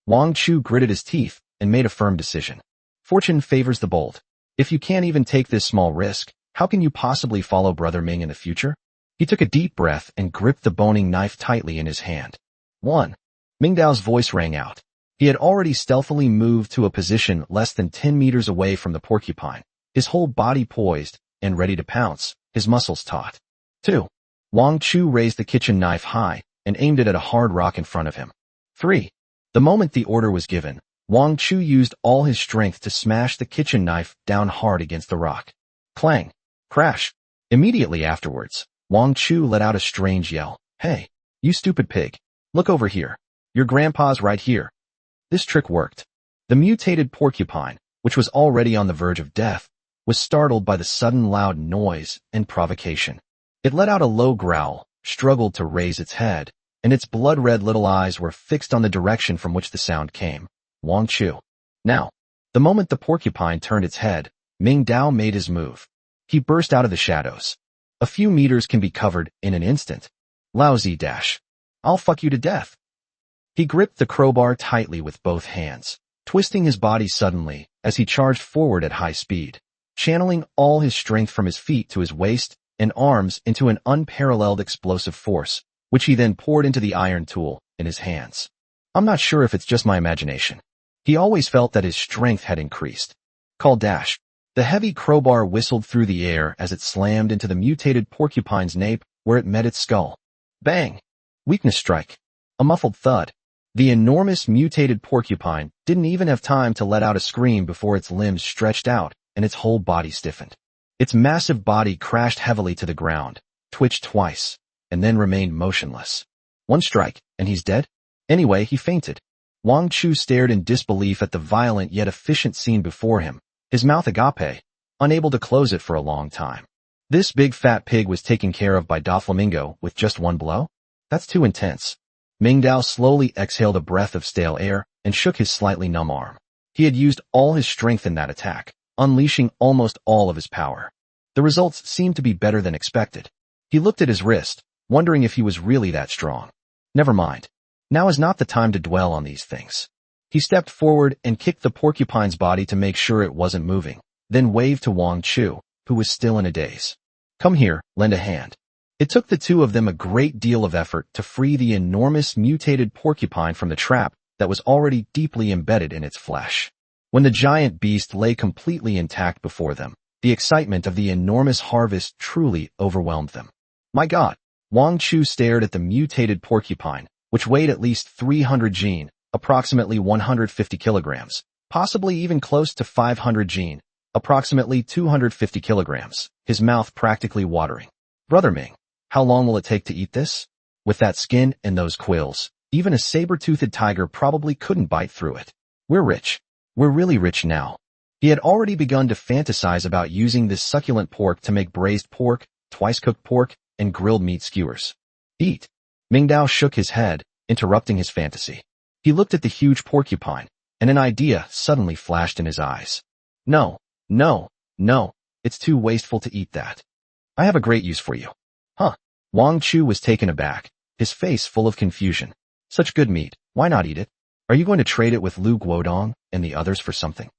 Wang Chu gritted his teeth and made a firm decision. Fortune favors the bold. If you can't even take this small risk, how can you possibly follow Brother Ming in the future? He took a deep breath and gripped the boning knife tightly in his hand. 1. Mingdao's voice rang out. He had already stealthily moved to a position less than 10 meters away from the porcupine, his whole body poised and ready to pounce, his muscles taut. 2. Wang Chu raised the kitchen knife high and aimed it at a hard rock in front of him. 3. The moment the order was given, Wang Chu used all his strength to smash the kitchen knife down hard against the rock. Clang. Crash. Immediately afterwards, Wang Chu let out a strange yell. Hey, you stupid pig. Look over here. Your grandpa's right here. This trick worked. The mutated porcupine, which was already on the verge of death, was startled by the sudden loud noise and provocation. It let out a low growl, struggled to raise its head, and its blood-red little eyes were fixed on the direction from which the sound came. Wang Chu. Now, the moment the porcupine turned its head, Mingdao made his move. He burst out of the shadows. A few meters can be covered in an instant. Lousy dash. I'll fuck you to death. He gripped the crowbar tightly with both hands, twisting his body suddenly as he charged forward at high speed, channeling all his strength from his feet to his waist and arms into an unparalleled explosive force, which he then poured into the iron tool in his hands. I'm not sure if it's just my imagination. He always felt that his strength had increased. Call dash. The heavy crowbar whistled through the air as it slammed into the mutated porcupine's nape where it met its skull. Bang! Weakness strike. A muffled thud. The enormous mutated porcupine didn't even have time to let out a scream before its limbs stretched out and its whole body stiffened. Its massive body crashed heavily to the ground, twitched twice, and then remained motionless. One strike, and he's dead? Anyway, he fainted. Wang Chu stared in disbelief at the violent yet efficient scene before him, his mouth agape, unable to close it for a long time. This big fat pig was taken care of by Doflamingo with just one blow? That's too intense. Mingdao slowly exhaled a breath of stale air and shook his slightly numb arm. He had used all his strength in that attack, unleashing almost all of his power. The results seemed to be better than expected. He looked at his wrist, wondering if he was really that strong. Never mind. Now is not the time to dwell on these things. He stepped forward and kicked the porcupine's body to make sure it wasn't moving, then waved to Wang Chu, who was still in a daze. Come here, lend a hand. It took the two of them a great deal of effort to free the enormous mutated porcupine from the trap that was already deeply embedded in its flesh. When the giant beast lay completely intact before them, the excitement of the enormous harvest truly overwhelmed them. My God! Wang Chu stared at the mutated porcupine, which weighed at least 300 jin, approximately 150 kilograms, possibly even close to 500 jin, approximately 250 kilograms, his mouth practically watering. Brother Ming, how long will it take to eat this? With that skin and those quills, even a saber-toothed tiger probably couldn't bite through it. We're rich. We're really rich now. He had already begun to fantasize about using this succulent pork to make braised pork, twice-cooked pork, and grilled meat skewers. Eat. Mingdao shook his head, interrupting his fantasy. He looked at the huge porcupine, and an idea suddenly flashed in his eyes. No, no, no, it's too wasteful to eat that. I have a great use for you. Huh. Wang Chu was taken aback, his face full of confusion. Such good meat, why not eat it? Are you going to trade it with Lu Guodong and the others for something?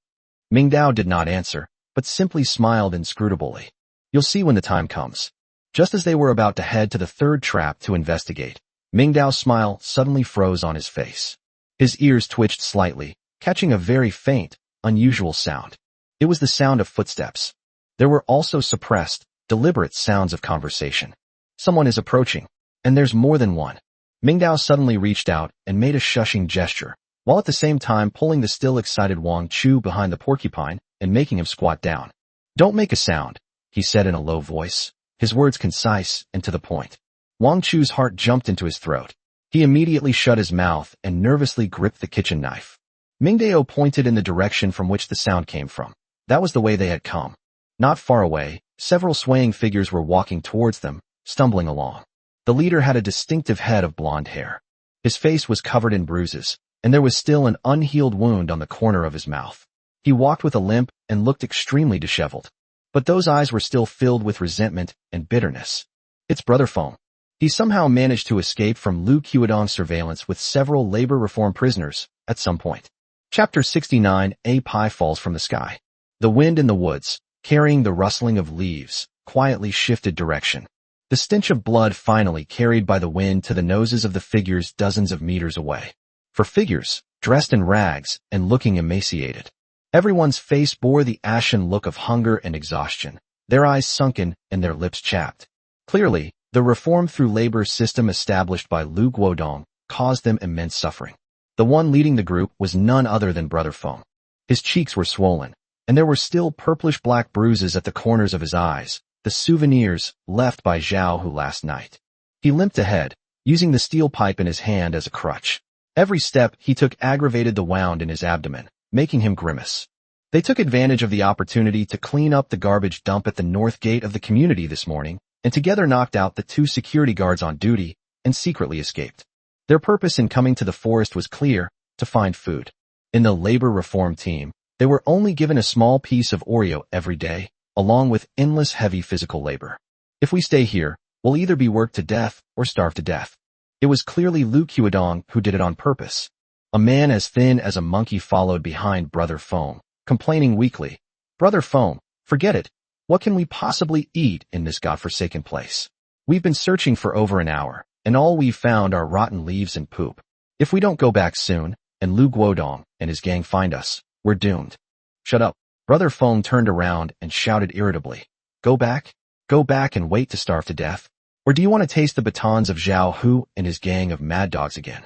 Mingdao did not answer, but simply smiled inscrutably. You'll see when the time comes. Just as they were about to head to the third trap to investigate, Mingdao's smile suddenly froze on his face. His ears twitched slightly, catching a very faint, unusual sound. It was the sound of footsteps. There were also suppressed, deliberate sounds of conversation. Someone is approaching, and there's more than one. Mingdao suddenly reached out and made a shushing gesture, while at the same time pulling the still excited Wang Chu behind the porcupine and making him squat down. "Don't make a sound," he said in a low voice, his words concise and to the point. Wang Chu's heart jumped into his throat. He immediately shut his mouth and nervously gripped the kitchen knife. Mingdao pointed in the direction from which the sound came from. That was the way they had come. Not far away, several swaying figures were walking towards them, stumbling along. The leader had a distinctive head of blonde hair. His face was covered in bruises, and there was still an unhealed wound on the corner of his mouth. He walked with a limp and looked extremely disheveled. But those eyes were still filled with resentment and bitterness. It's Brother Feng. He somehow managed to escape from Lu Qiudong's surveillance with several labor reform prisoners at some point. Chapter 69. A pie falls from the sky. The wind in the woods, carrying the rustling of leaves, quietly shifted direction. The stench of blood finally carried by the wind to the noses of the figures dozens of meters away. For figures, dressed in rags and looking emaciated. Everyone's face bore the ashen look of hunger and exhaustion, their eyes sunken and their lips chapped. Clearly, the reform through labor system established by Lu Guodong caused them immense suffering. The one leading the group was none other than Brother Feng. His cheeks were swollen, and there were still purplish-black bruises at the corners of his eyes, the souvenirs left by Zhao Hu last night. He limped ahead, using the steel pipe in his hand as a crutch. Every step he took aggravated the wound in his abdomen, making him grimace. They took advantage of the opportunity to clean up the garbage dump at the north gate of the community this morning, and together knocked out the 2 security guards on duty and secretly escaped. Their purpose in coming to the forest was clear: to find food. In the labor reform team, they were only given a small piece of Oreo every day, along with endless heavy physical labor. If we stay here, we'll either be worked to death or starve to death. It was clearly Lu Qiudong who did it on purpose. A man as thin as a monkey followed behind Brother Feng, complaining weakly, "Brother Feng, forget it. What can we possibly eat in this godforsaken place? We've been searching for over an hour, and all we've found are rotten leaves and poop. If we don't go back soon, and Lu Guodong and his gang find us, we're doomed." "Shut up." Brother Feng turned around and shouted irritably. Go back and wait to starve to death? Or do you want to taste the batons of Zhao Hu and his gang of mad dogs again?"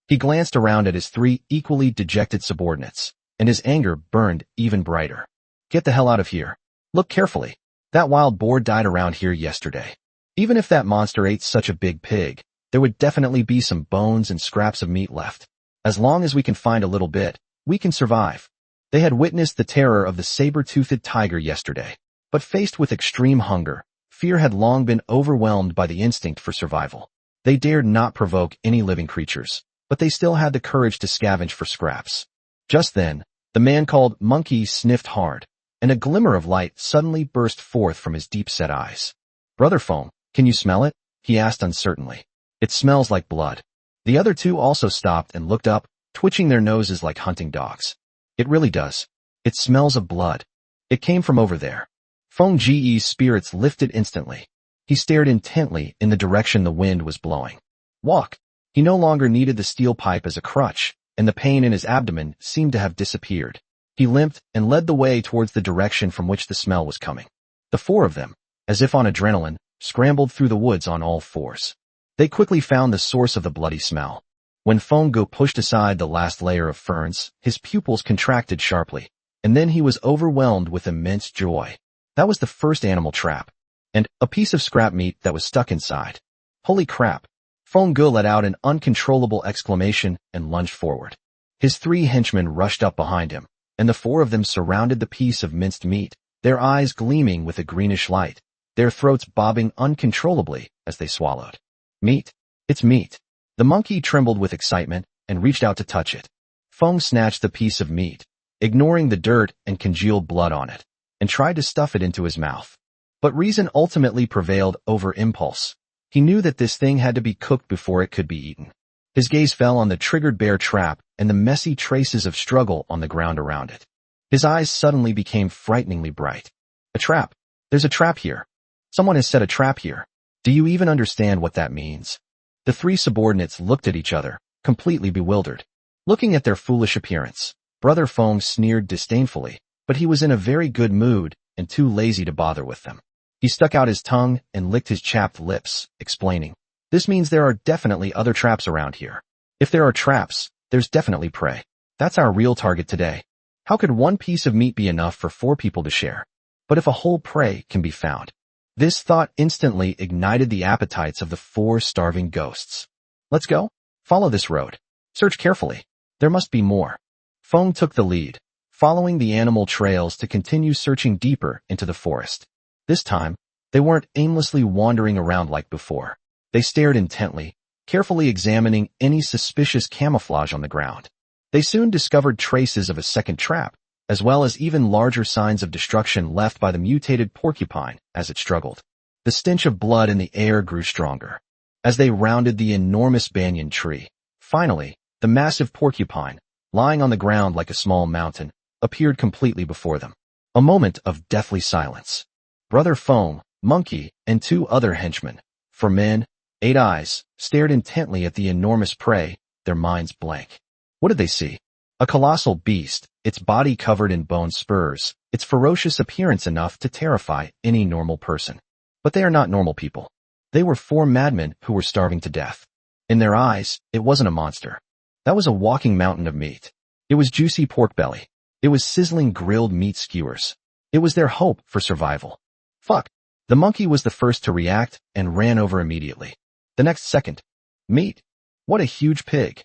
He glanced around at his 3 equally dejected subordinates, and his anger burned even brighter. "Get the hell out of here. Look carefully. That wild boar died around here yesterday. Even if that monster ate such a big pig, there would definitely be some bones and scraps of meat left. As long as we can find a little bit, we can survive." They had witnessed the terror of the saber-toothed tiger yesterday, but faced with extreme hunger, fear had long been overwhelmed by the instinct for survival. They dared not provoke any living creatures, but they still had the courage to scavenge for scraps. Just then, the man called Monkey sniffed hard, and a glimmer of light suddenly burst forth from his deep-set eyes. "Brother Feng, can you smell it?" he asked uncertainly. "It smells like blood." The other 2 also stopped and looked up, twitching their noses like hunting dogs. "It really does. It smells of blood. It came from over there." Feng Ji's spirits lifted instantly. He stared intently in the direction the wind was blowing. Walk. He no longer needed the steel pipe as a crutch, and the pain in his abdomen seemed to have disappeared. He limped and led the way towards the direction from which the smell was coming. The 4 of them, as if on adrenaline, scrambled through the woods on all 4s. They quickly found the source of the bloody smell. When Feng Ge pushed aside the last layer of ferns, his pupils contracted sharply, and then he was overwhelmed with immense joy. That was the first animal trap, and a piece of scrap meat that was stuck inside. Holy crap! Feng Ge let out an uncontrollable exclamation and lunged forward. His 3 henchmen rushed up behind him, and the 4 of them surrounded the piece of minced meat, their eyes gleaming with a greenish light, their throats bobbing uncontrollably as they swallowed. "Meat! It's meat!" The monkey trembled with excitement and reached out to touch it. Feng snatched the piece of meat, ignoring the dirt and congealed blood on it, and tried to stuff it into his mouth. But reason ultimately prevailed over impulse. He knew that this thing had to be cooked before it could be eaten. His gaze fell on the triggered bear trap and the messy traces of struggle on the ground around it. His eyes suddenly became frighteningly bright. "A trap! There's a trap here. Someone has set a trap here. Do you even understand what that means?" The 3 subordinates looked at each other, completely bewildered. Looking at their foolish appearance, Brother Feng sneered disdainfully, but he was in a very good mood, and too lazy to bother with them. He stuck out his tongue and licked his chapped lips, explaining, "This means there are definitely other traps around here. If there are traps, there's definitely prey. That's our real target today. How could one piece of meat be enough for 4 people to share? But if a whole prey can be found?" This thought instantly ignited the appetites of the 4 starving ghosts. "Let's go. Follow this road. Search carefully. There must be more." Feng took the lead, following the animal trails to continue searching deeper into the forest. This time, they weren't aimlessly wandering around like before. They stared intently, carefully examining any suspicious camouflage on the ground. They soon discovered traces of a second trap, as well as even larger signs of destruction left by the mutated porcupine as it struggled. The stench of blood in the air grew stronger. As they rounded the enormous banyan tree, finally, the massive porcupine, lying on the ground like a small mountain, appeared completely before them. A moment of deathly silence. Brother Feng, Monkey, and 2 other henchmen, 4 men, 8 eyes, stared intently at the enormous prey, their minds blank. What did they see? A colossal beast, its body covered in bone spurs, its ferocious appearance enough to terrify any normal person. But they are not normal people. They were 4 madmen who were starving to death. In their eyes, it wasn't a monster. That was a walking mountain of meat. It was juicy pork belly. It was sizzling grilled meat skewers. It was their hope for survival. Fuck. The monkey was the first to react and ran over immediately. The next second. Meat. What a huge pig.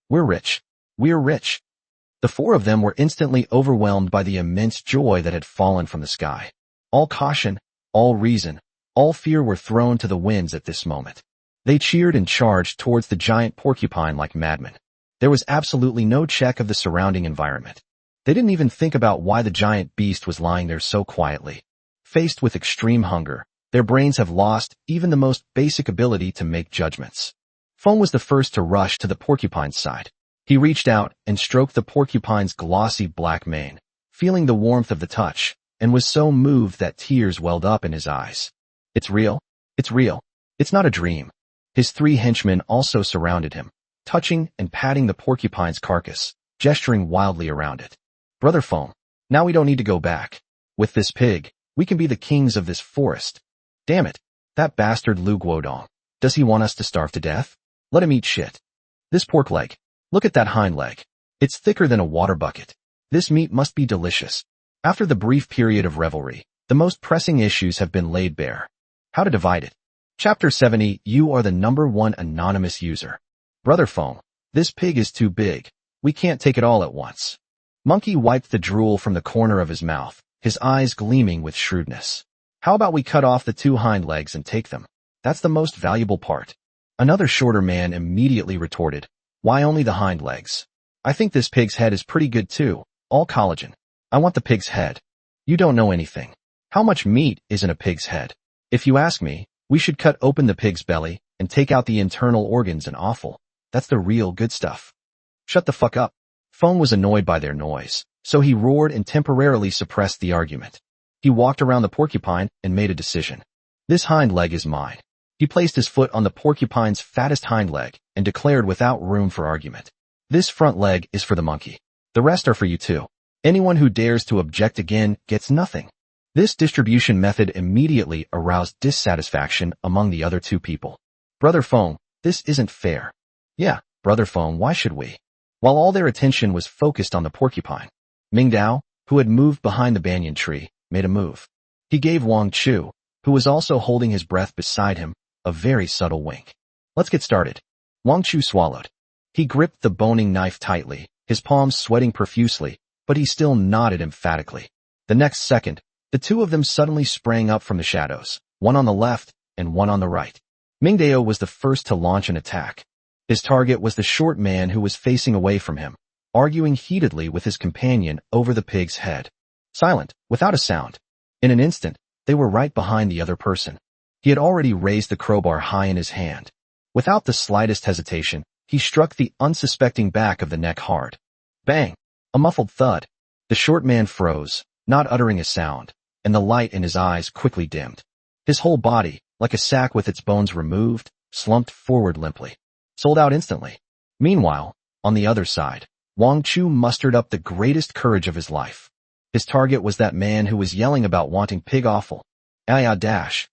We're rich. We're rich. The 4 of them were instantly overwhelmed by the immense joy that had fallen from the sky. All caution, all reason, all fear were thrown to the winds at this moment. They cheered and charged towards the giant porcupine like madmen. There was absolutely no check of the surrounding environment. They didn't even think about why the giant beast was lying there so quietly. Faced with extreme hunger, their brains have lost even the most basic ability to make judgments. Feng was the first to rush to the porcupine's side. He reached out and stroked the porcupine's glossy black mane, feeling the warmth of the touch, and was so moved that tears welled up in his eyes. It's real. It's real. It's not a dream. His 3 henchmen also surrounded him, touching and patting the porcupine's carcass, gesturing wildly around it. Brother Feng, now we don't need to go back. With this pig, we can be the kings of this forest. Damn it, that bastard Lu Guodong. Does he want us to starve to death? Let him eat shit. This pork leg. Look at that hind leg. It's thicker than a water bucket. This meat must be delicious. After the brief period of revelry, the most pressing issues have been laid bare. How to divide it. Chapter 70. You are the #1 anonymous user. Brother Feng, this pig is too big. We can't take it all at once. Monkey wiped the drool from the corner of his mouth, his eyes gleaming with shrewdness. How about we cut off the 2 hind legs and take them? That's the most valuable part. Another shorter man immediately retorted, why only the hind legs? I think this pig's head is pretty good too, all collagen. I want the pig's head. You don't know anything. How much meat is in a pig's head? If you ask me, we should cut open the pig's belly and take out the internal organs and offal. That's the real good stuff. Shut the fuck up. Feng was annoyed by their noise, so he roared and temporarily suppressed the argument. He walked around the porcupine and made a decision. This hind leg is mine. He placed his foot on the porcupine's fattest hind leg and declared without room for argument. This front leg is for the monkey. The rest are for you too. Anyone who dares to object again gets nothing. This distribution method immediately aroused dissatisfaction among the other 2 people. Brother Feng, this isn't fair. Yeah, Brother Feng, why should we? While all their attention was focused on the porcupine, Ming Dao, who had moved behind the banyan tree, made a move. He gave Wang Chu, who was also holding his breath beside him, a very subtle wink. Let's get started. Wang Chu swallowed. He gripped the boning knife tightly, his palms sweating profusely, but he still nodded emphatically. The next second, the 2 of them suddenly sprang up from the shadows, one on the left and one on the right. Ming Dao was the first to launch an attack. His target was the short man who was facing away from him, arguing heatedly with his companion over the pig's head. Silent, without a sound. In an instant, they were right behind the other person. He had already raised the crowbar high in his hand. Without the slightest hesitation, he struck the unsuspecting back of the neck hard. Bang! A muffled thud. The short man froze, not uttering a sound, and the light in his eyes quickly dimmed. His whole body, like a sack with its bones removed, slumped forward limply. Sold out instantly. Meanwhile, on the other side, Wang Chu mustered up the greatest courage of his life. His target was that man who was yelling about wanting pig offal. Aya dash.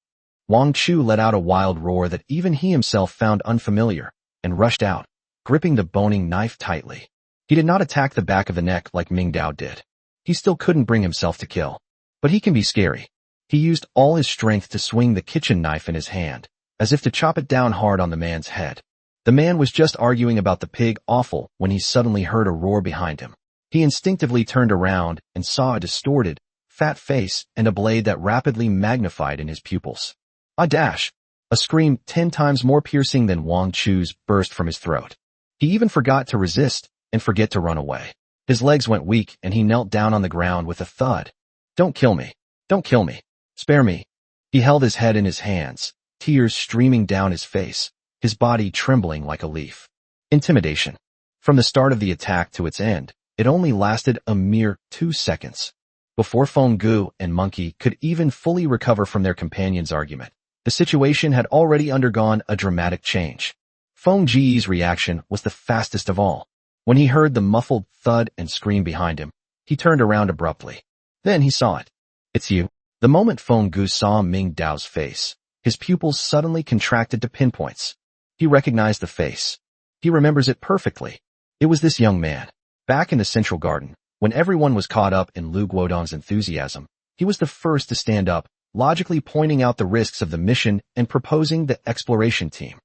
Wang Chu let out a wild roar that even he himself found unfamiliar, and rushed out, gripping the boning knife tightly. He did not attack the back of the neck like Ming Dao did. He still couldn't bring himself to kill. But he can be scary. He used all his strength to swing the kitchen knife in his hand, as if to chop it down hard on the man's head. The man was just arguing about the pig offal when he suddenly heard a roar behind him. He instinctively turned around and saw a distorted, fat face and a blade that rapidly magnified in his pupils. A dash! A scream 10 times more piercing than Wang Chu's burst from his throat. He even forgot to resist and forget to run away. His legs went weak and he knelt down on the ground with a thud. Don't kill me. Don't kill me. Spare me. He held his head in his hands, tears streaming down his face, his body trembling like a leaf. Intimidation. From the start of the attack to its end, it only lasted a mere 2 seconds. Before Feng Gu and Monkey could even fully recover from their companion's argument, the situation had already undergone a dramatic change. Feng Ji's reaction was the fastest of all. When he heard the muffled thud and scream behind him, he turned around abruptly. Then he saw it. It's you. The moment Feng Gu saw Ming Dao's face, his pupils suddenly contracted to pinpoints. He recognized the face. He remembers it perfectly. It was this young man. Back in the Central Garden, when everyone was caught up in Lu Guodong's enthusiasm, he was the first to stand up, logically pointing out the risks of the mission and proposing the exploration team.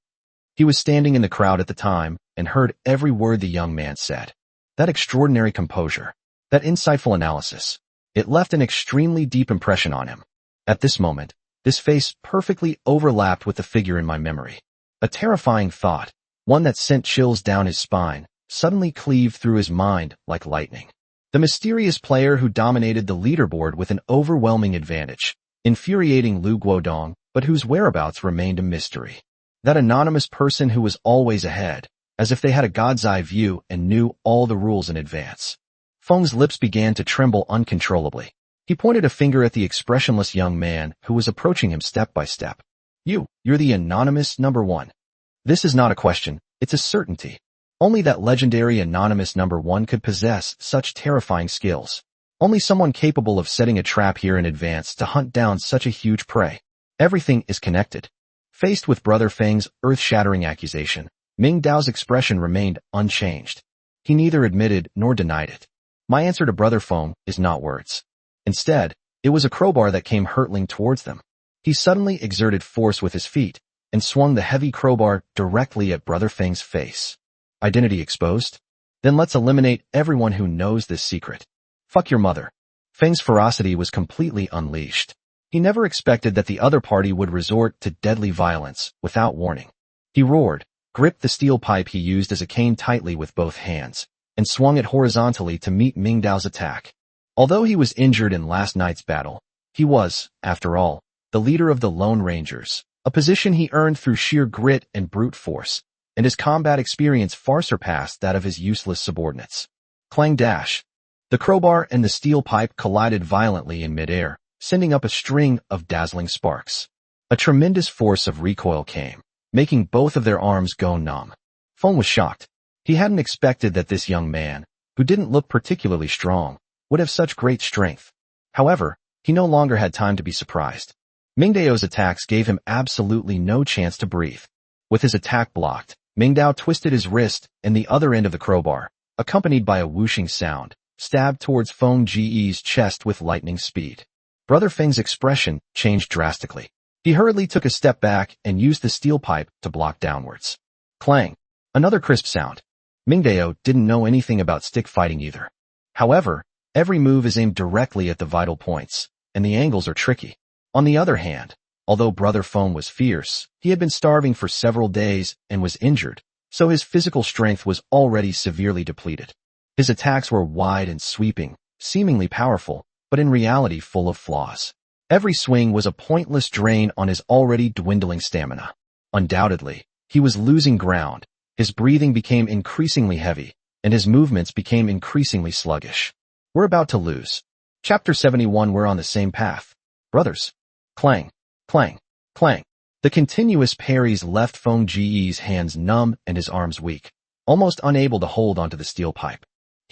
He was standing in the crowd at the time and heard every word the young man said. That extraordinary composure, that insightful analysis, it left an extremely deep impression on him. At this moment, this face perfectly overlapped with the figure in my memory. A terrifying thought, one that sent chills down his spine, suddenly cleaved through his mind like lightning. The mysterious player who dominated the leaderboard with an overwhelming advantage, infuriating Lu Guodong, but whose whereabouts remained a mystery. That anonymous person who was always ahead, as if they had a god's eye view and knew all the rules in advance. Feng's lips began to tremble uncontrollably. He pointed a finger at the expressionless young man who was approaching him step by step. You're the anonymous number 1. This is not a question, it's a certainty. Only that legendary anonymous number 1 could possess such terrifying skills. Only someone capable of setting a trap here in advance to hunt down such a huge prey. Everything is connected. Faced with Brother Feng's earth-shattering accusation, Ming Dao's expression remained unchanged. He neither admitted nor denied it. My answer to Brother Feng is not words. Instead, it was a crowbar that came hurtling towards them. He suddenly exerted force with his feet and swung the heavy crowbar directly at Brother Feng's face. Identity exposed? Then let's eliminate everyone who knows this secret. Fuck your mother. Feng's ferocity was completely unleashed. He never expected that the other party would resort to deadly violence without warning. He roared, gripped the steel pipe he used as a cane tightly with both hands, and swung it horizontally to meet Ming Dao's attack. Although he was injured in last night's battle, he was, after all, the leader of the Lone Rangers, a position he earned through sheer grit and brute force, and his combat experience far surpassed that of his useless subordinates. Clang dash. The crowbar and the steel pipe collided violently in midair, sending up a string of dazzling sparks. A tremendous force of recoil came, making both of their arms go numb. Feng was shocked. He hadn't expected that this young man, who didn't look particularly strong, would have such great strength. However, he no longer had time to be surprised. Ming Dao's attacks gave him absolutely no chance to breathe. With his attack blocked, Ming Dao twisted his wrist and the other end of the crowbar, accompanied by a whooshing sound, stabbed towards Feng Ji's chest with lightning speed. Brother Feng's expression changed drastically. He hurriedly took a step back and used the steel pipe to block downwards. Clang. Another crisp sound. Ming Dao didn't know anything about stick fighting either. However, every move is aimed directly at the vital points, and the angles are tricky. On the other hand, although Brother Feng was fierce, he had been starving for several days and was injured, so his physical strength was already severely depleted. His attacks were wide and sweeping, seemingly powerful, but in reality full of flaws. Every swing was a pointless drain on his already dwindling stamina. Undoubtedly, he was losing ground. His breathing became increasingly heavy, and his movements became increasingly sluggish. We're about to lose. Chapter 71. We're on the same path. Brothers. Clang, clang, clang. The continuous parries left Feng Ji's hands numb and his arms weak, almost unable to hold onto the steel pipe.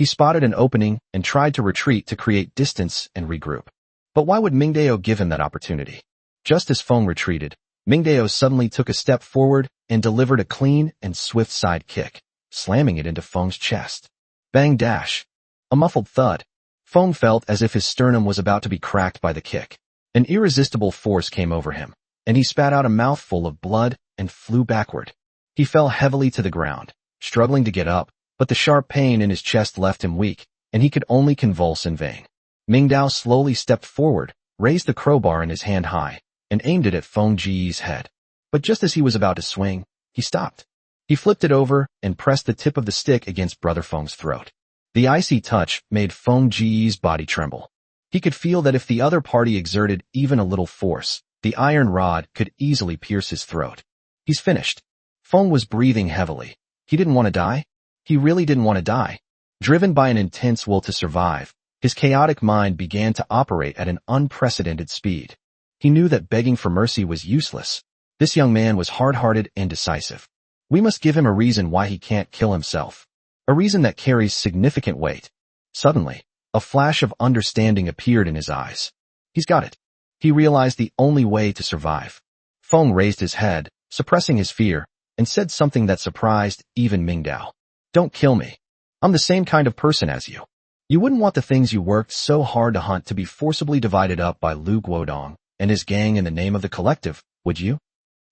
He spotted an opening and tried to retreat to create distance and regroup. But why would Mingdao give him that opportunity? Just as Feng retreated, Mingdao suddenly took a step forward and delivered a clean and swift side kick, slamming it into Feng's chest. Bang dash. A muffled thud. Feng felt as if his sternum was about to be cracked by the kick. An irresistible force came over him, and he spat out a mouthful of blood and flew backward. He fell heavily to the ground, struggling to get up, but the sharp pain in his chest left him weak, and he could only convulse in vain. Mingdao slowly stepped forward, raised the crowbar in his hand high, and aimed it at Feng Ji's head. But just as he was about to swing, he stopped. He flipped it over and pressed the tip of the stick against Brother Feng's throat. The icy touch made Feng Ji's body tremble. He could feel that if the other party exerted even a little force, the iron rod could easily pierce his throat. He's finished. Feng was breathing heavily. He didn't want to die. He really didn't want to die. Driven by an intense will to survive, his chaotic mind began to operate at an unprecedented speed. He knew that begging for mercy was useless. This young man was hard-hearted and decisive. We must give him a reason why he can't kill himself. A reason that carries significant weight. Suddenly, a flash of understanding appeared in his eyes. He's got it. He realized the only way to survive. Feng raised his head, suppressing his fear, and said something that surprised even Mingdao. Don't kill me. I'm the same kind of person as you. You wouldn't want the things you worked so hard to hunt to be forcibly divided up by Lu Guodong and his gang in the name of the collective, would you?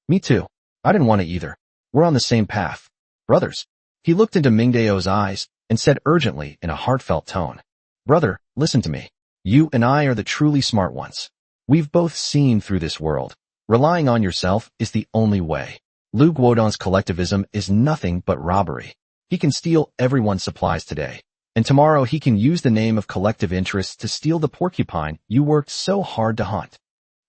Me too. I didn't want to either. We're on the same path. Brothers. He looked into Mingdao's eyes and said urgently in a heartfelt tone, Brother, listen to me. You and I are the truly smart ones. We've both seen through this world. Relying on yourself is the only way. Lu Guodong's collectivism is nothing but robbery. He can steal everyone's supplies today, and tomorrow he can use the name of collective interests to steal the porcupine you worked so hard to hunt.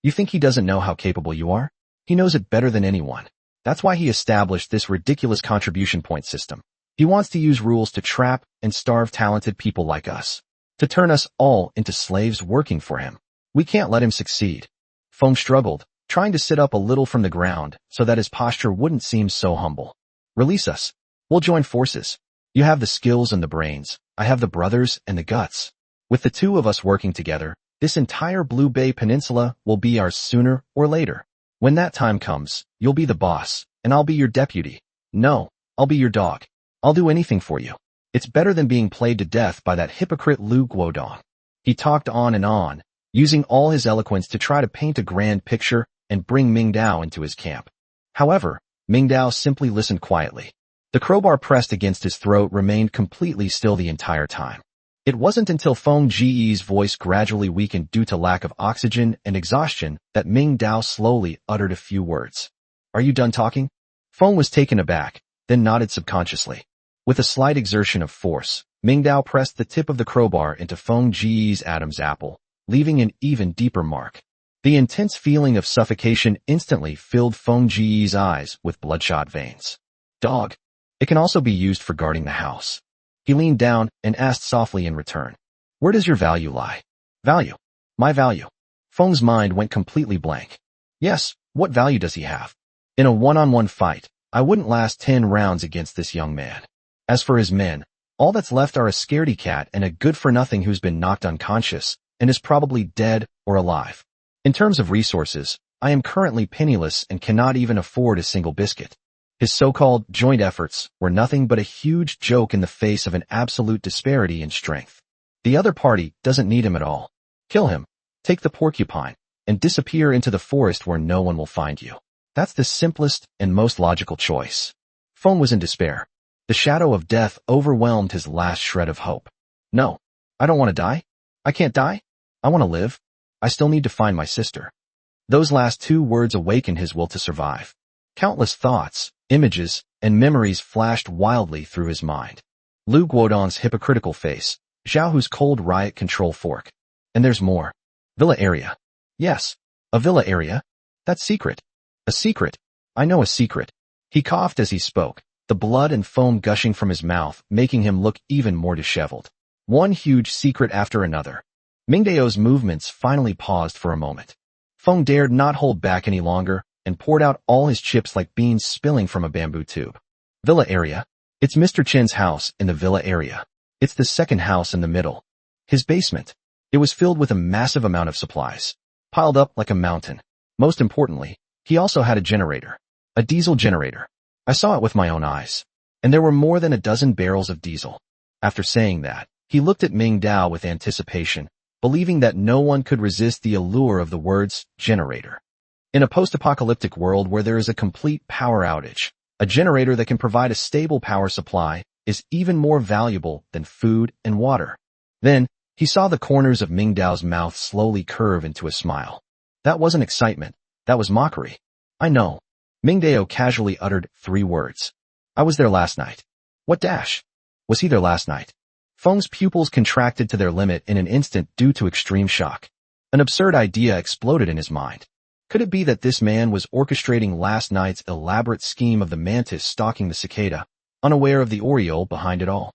You think he doesn't know how capable you are? He knows it better than anyone. That's why he established this ridiculous contribution point system. He wants to use rules to trap and starve talented people like us, to turn us all into slaves working for him. We can't let him succeed. Feng struggled, trying to sit up a little from the ground so that his posture wouldn't seem so humble. Release us. We'll join forces. You have the skills and the brains. I have the brothers and the guts. With the two of us working together, this entire Blue Bay Peninsula will be ours sooner or later. When that time comes, you'll be the boss, and I'll be your deputy. No, I'll be your dog. I'll do anything for you. It's better than being played to death by that hypocrite Lu Guodong. He talked on, using all his eloquence to try to paint a grand picture and bring Mingdao into his camp. However, Mingdao simply listened quietly. The crowbar pressed against his throat remained completely still the entire time. It wasn't until Feng Ji's voice gradually weakened due to lack of oxygen and exhaustion that Mingdao slowly uttered a few words. Are you done talking? Feng was taken aback, then nodded subconsciously. With a slight exertion of force, Mingdao pressed the tip of the crowbar into Feng Ji's Adam's apple, leaving an even deeper mark. The intense feeling of suffocation instantly filled Feng Ji's eyes with bloodshot veins. Dog. It can also be used for guarding the house. He leaned down and asked softly in return. Where does your value lie? Value. My value. Feng's mind went completely blank. Yes, what value does he have? In a one-on-one fight, I wouldn't last 10 rounds against this young man. As for his men, all that's left are a scaredy cat and a good-for-nothing who's been knocked unconscious and is probably dead or alive. In terms of resources, I am currently penniless and cannot even afford a single biscuit. His so-called joint efforts were nothing but a huge joke in the face of an absolute disparity in strength. The other party doesn't need him at all. Kill him, take the porcupine, and disappear into the forest where no one will find you. That's the simplest and most logical choice. Feng was in despair. The shadow of death overwhelmed his last shred of hope. No, I don't want to die. I can't die. I want to live. I still need to find my sister. Those last 2 words awakened his will to survive. Countless thoughts, images, and memories flashed wildly through his mind. Lu Guodong's hypocritical face, Zhao Hu's cold riot control fork. And there's more. Villa area. Yes, a villa area. That's secret. A secret. I know a secret. He coughed as he spoke, the blood and foam gushing from his mouth, making him look even more disheveled. One huge secret after another. Mingdao's movements finally paused for a moment. Feng dared not hold back any longer and poured out all his chips like beans spilling from a bamboo tube. Villa area. It's Mr. Chen's house in the villa area. It's the second house in the middle. His basement. It was filled with a massive amount of supplies, piled up like a mountain. Most importantly, he also had a generator. A diesel generator. I saw it with my own eyes. And there were more than a dozen barrels of diesel. After saying that, he looked at Ming Dao with anticipation, believing that no one could resist the allure of the words generator. In a post-apocalyptic world where there is a complete power outage, a generator that can provide a stable power supply is even more valuable than food and water. Then, he saw the corners of Ming Dao's mouth slowly curve into a smile. That wasn't excitement, that was mockery. I know. Ming Dao casually uttered 3 words. I was there last night. What dash? Was he there last night? Feng's pupils contracted to their limit in an instant due to extreme shock. An absurd idea exploded in his mind. Could it be that this man was orchestrating last night's elaborate scheme of the mantis stalking the cicada, unaware of the oriole behind it all?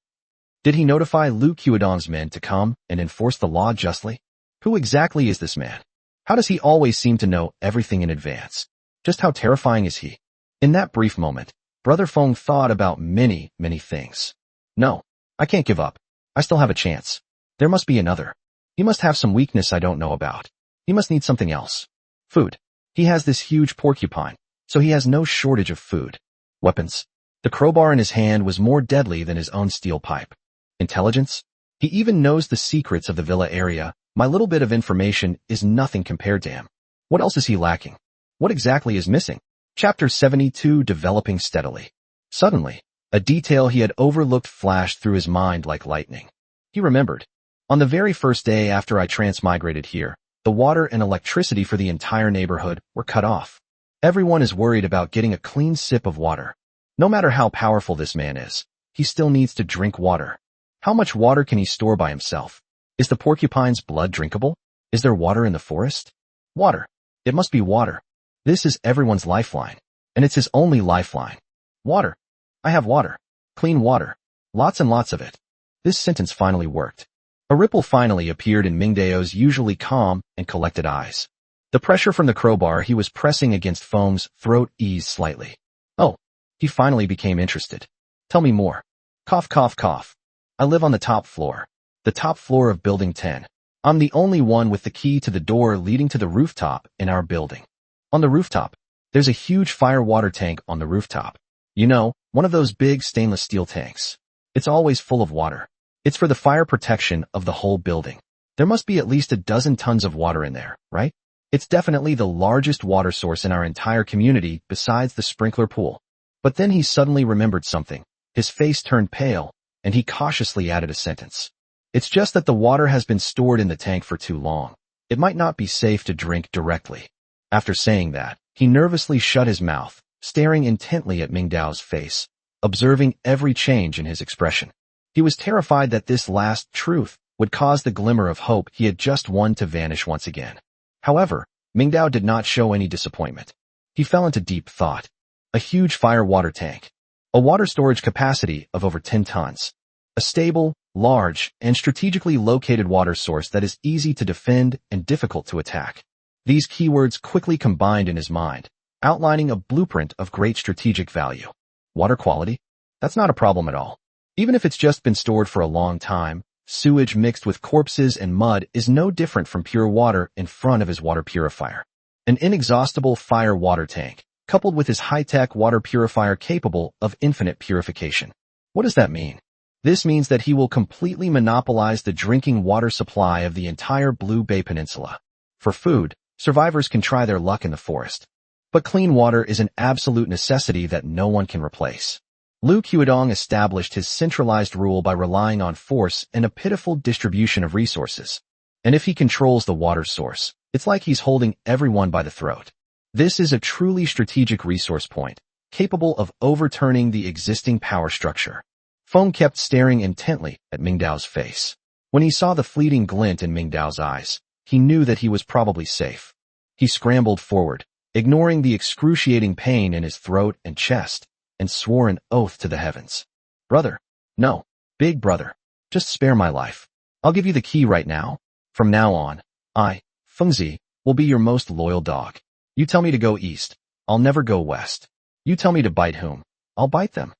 Did he notify Lu Qiudong's men to come and enforce the law justly? Who exactly is this man? How does he always seem to know everything in advance? Just how terrifying is he? In that brief moment, Brother Feng thought about many, many things. No, I can't give up. I still have a chance. There must be another. He must have some weakness I don't know about. He must need something else. Food. He has this huge porcupine, so he has no shortage of food. Weapons. The crowbar in his hand was more deadly than his own steel pipe. Intelligence. He even knows the secrets of the villa area. My little bit of information is nothing compared to him. What else is he lacking? What exactly is missing? Chapter 72 Developing Steadily. Suddenly, a detail he had overlooked flashed through his mind like lightning. He remembered. On the very first day after I transmigrated here, the water and electricity for the entire neighborhood were cut off. Everyone is worried about getting a clean sip of water. No matter how powerful this man is, he still needs to drink water. How much water can he store by himself? Is the porcupine's blood drinkable? Is there water in the forest? Water. It must be water. This is everyone's lifeline. And it's his only lifeline. Water. I have water. Clean water. Lots and lots of it. This sentence finally worked. A ripple finally appeared in Ming Dao's usually calm and collected eyes. The pressure from the crowbar he was pressing against Feng's throat eased slightly. Oh, he finally became interested. Tell me more. Cough, cough, cough. I live on the top floor. The top floor of Building 10. I'm the only one with the key to the door leading to the rooftop in our building. On the rooftop, there's a huge fire water tank on the rooftop. You know, one of those big stainless steel tanks. It's always full of water. It's for the fire protection of the whole building. There must be at least a dozen tons of water in there, right? It's definitely the largest water source in our entire community besides the sprinkler pool. But then he suddenly remembered something. His face turned pale, and he cautiously added a sentence. It's just that the water has been stored in the tank for too long. It might not be safe to drink directly. After saying that, he nervously shut his mouth, staring intently at Ming Dao's face, observing every change in his expression. He was terrified that this last truth would cause the glimmer of hope he had just won to vanish once again. However, Ming Dao did not show any disappointment. He fell into deep thought. A huge fire water tank. A water storage capacity of over 10 tons. A stable, large, and strategically located water source that is easy to defend and difficult to attack. These keywords quickly combined in his mind, outlining a blueprint of great strategic value. Water quality? That's not a problem at all. Even if it's just been stored for a long time, sewage mixed with corpses and mud is no different from pure water in front of his water purifier. An inexhaustible fire water tank, coupled with his high-tech water purifier capable of infinite purification. What does that mean? This means that he will completely monopolize the drinking water supply of the entire Blue Bay Peninsula. For food, survivors can try their luck in the forest. But clean water is an absolute necessity that no one can replace. Lu Qiudong established his centralized rule by relying on force and a pitiful distribution of resources. And if he controls the water source, it's like he's holding everyone by the throat. This is a truly strategic resource point, capable of overturning the existing power structure. Feng kept staring intently at Ming Dao's face. When he saw the fleeting glint in Ming Dao's eyes, he knew that he was probably safe. He scrambled forward, ignoring the excruciating pain in his throat and chest, and swore an oath to the heavens. Brother. No. Big brother. Just spare my life. I'll give you the key right now. From now on, I, Fengzi, will be your most loyal dog. You tell me to go east. I'll never go west. You tell me to bite whom. I'll bite them.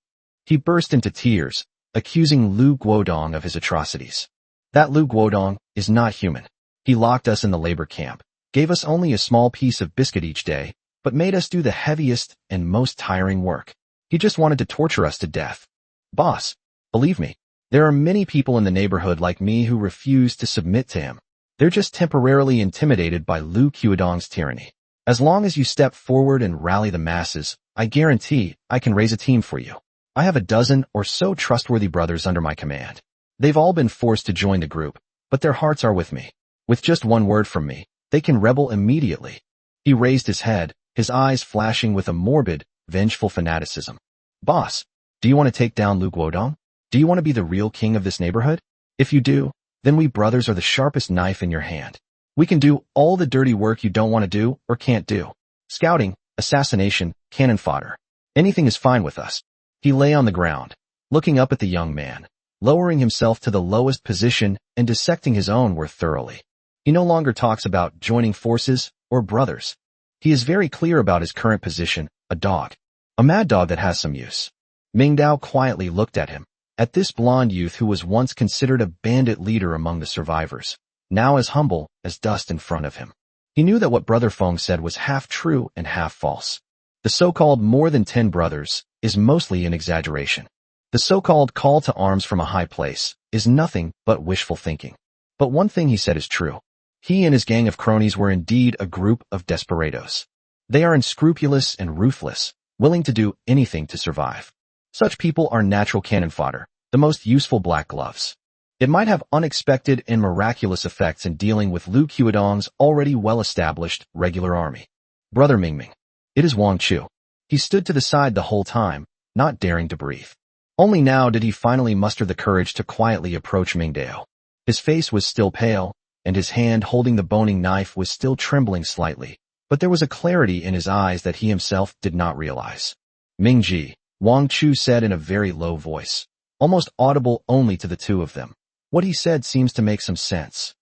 He burst into tears, accusing Lu Guodong of his atrocities. That Lu Guodong is not human. He locked us in the labor camp, gave us only a small piece of biscuit each day, but made us do the heaviest and most tiring work. He just wanted to torture us to death. Boss, believe me, there are many people in the neighborhood like me who refuse to submit to him. They're just temporarily intimidated by Lu Guodong's tyranny. As long as you step forward and rally the masses, I guarantee I can raise a team for you. I have a dozen or so trustworthy brothers under my command. They've all been forced to join the group, but their hearts are with me. With just one word from me, they can rebel immediately. He raised his head, his eyes flashing with a morbid, vengeful fanaticism. Boss, do you want to take down Lu Guodong? Do you want to be the real king of this neighborhood? If you do, then we brothers are the sharpest knife in your hand. We can do all the dirty work you don't want to do or can't do. Scouting, assassination, cannon fodder. Anything is fine with us. He lay on the ground, looking up at the young man, lowering himself to the lowest position and dissecting his own worth thoroughly. He no longer talks about joining forces or brothers. He is very clear about his current position, a dog. A mad dog that has some use. Mingdao quietly looked at him, at this blonde youth who was once considered a bandit leader among the survivors, now as humble as dust in front of him. He knew that what Brother Feng said was half true and half false. The so-called more than 10 brothers is mostly an exaggeration. The so-called call to arms from a high place is nothing but wishful thinking. But one thing he said is true. He and his gang of cronies were indeed a group of desperados. They are unscrupulous and ruthless, willing to do anything to survive. Such people are natural cannon fodder, the most useful black gloves. It might have unexpected and miraculous effects in dealing with Lu Guodong's already well-established regular army. Brother Mingming. It is Wang Chu. He stood to the side the whole time, not daring to breathe. Only now did he finally muster the courage to quietly approach Mingdao. His face was still pale, and his hand holding the boning knife was still trembling slightly, but there was a clarity in his eyes that he himself did not realize. Mingji, Wang Chu said in a very low voice, almost audible only to the two of them. What he said seems to make some sense.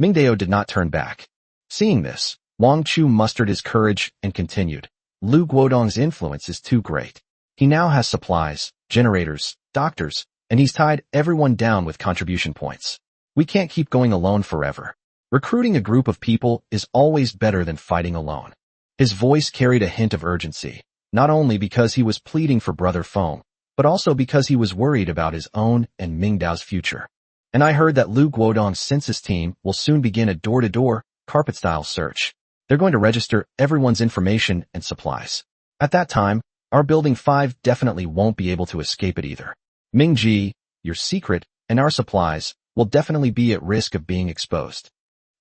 Mingdao did not turn back. Seeing this, Wang Chu mustered his courage and continued. Lu Guodong's influence is too great. He now has supplies, generators, doctors, and he's tied everyone down with contribution points. We can't keep going alone forever. Recruiting a group of people is always better than fighting alone. His voice carried a hint of urgency, not only because he was pleading for Brother Feng, but also because he was worried about his own and Mingdao's future. And I heard that Lu Guodong's census team will soon begin a door-to-door, carpet-style search. They're going to register everyone's information and supplies. At that time, our Building 5 definitely won't be able to escape it either. Mingji, your secret, and our supplies will definitely be at risk of being exposed.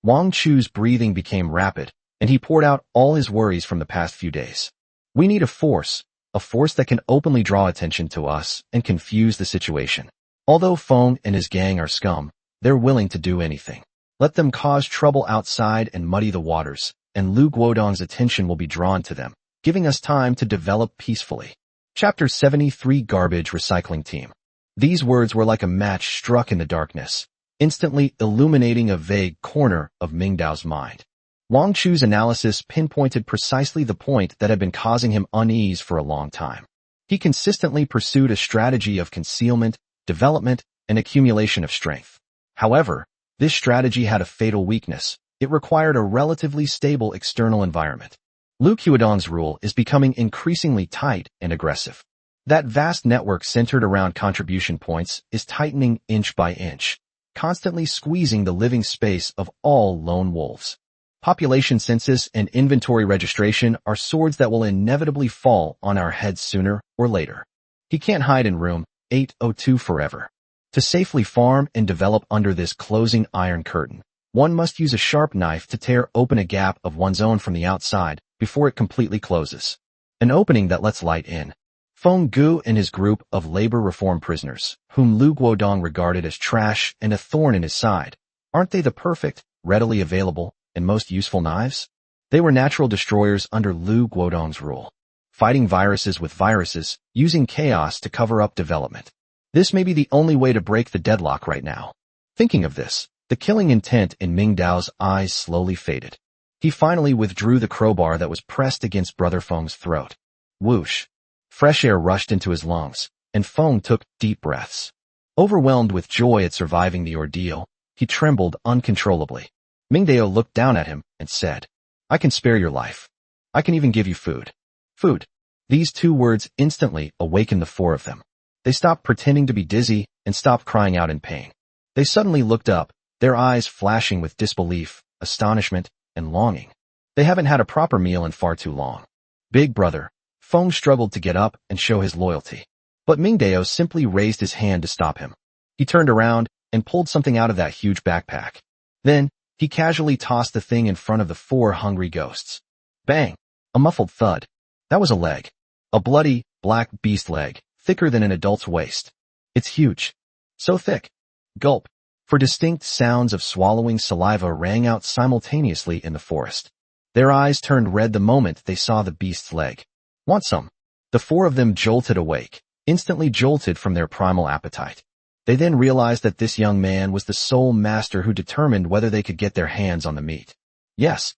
Wang Chu's breathing became rapid, and he poured out all his worries from the past few days. We need a force that can openly draw attention to us and confuse the situation. Although Feng and his gang are scum, they're willing to do anything. Let them cause trouble outside and muddy the waters, and Lu Guodong's attention will be drawn to them, giving us time to develop peacefully. Chapter 73 Garbage Recycling Team. These words were like a match struck in the darkness, instantly illuminating a vague corner of Mingdao's mind. Wang Chu's analysis pinpointed precisely the point that had been causing him unease for a long time. He consistently pursued a strategy of concealment, development, and accumulation of strength. However, this strategy had a fatal weakness. It required a relatively stable external environment. Lu Guodong's rule is becoming increasingly tight and aggressive. That vast network centered around contribution points is tightening inch by inch, constantly squeezing the living space of all lone wolves. Population census and inventory registration are swords that will inevitably fall on our heads sooner or later. He can't hide in room 802 forever. To safely farm and develop under this closing iron curtain, one must use a sharp knife to tear open a gap of one's own from the outside before it completely closes. An opening that lets light in. Feng Gu and his group of labor reform prisoners, whom Lu Guodong regarded as trash and a thorn in his side, aren't they the perfect, readily available, and most useful knives? They were natural destroyers under Lu Guodong's rule, fighting viruses with viruses, using chaos to cover up development. This may be the only way to break the deadlock right now. Thinking of this, the killing intent in Mingdao's eyes slowly faded. He finally withdrew the crowbar that was pressed against Brother Feng's throat. Whoosh! Fresh air rushed into his lungs, and Feng took deep breaths. Overwhelmed with joy at surviving the ordeal, he trembled uncontrollably. Mingdao looked down at him and said, "I can spare your life. I can even give you food." Food. These two words instantly awakened the four of them. They stopped pretending to be dizzy and stopped crying out in pain. They suddenly looked up, their eyes flashing with disbelief, astonishment, and longing. They haven't had a proper meal in far too long. Big brother, Feng struggled to get up and show his loyalty. But Mingdao simply raised his hand to stop him. He turned around and pulled something out of that huge backpack. Then, he casually tossed the thing in front of the four hungry ghosts. Bang! A muffled thud. That was a leg. A bloody, black beast leg, thicker than an adult's waist. It's huge. So thick. Gulp. For distinct sounds of swallowing saliva rang out simultaneously in the forest. Their eyes turned red the moment they saw the beast's leg. Want some? The four of them jolted awake, instantly jolted from their primal appetite. They then realized that this young man was the sole master who determined whether they could get their hands on the meat. Yes,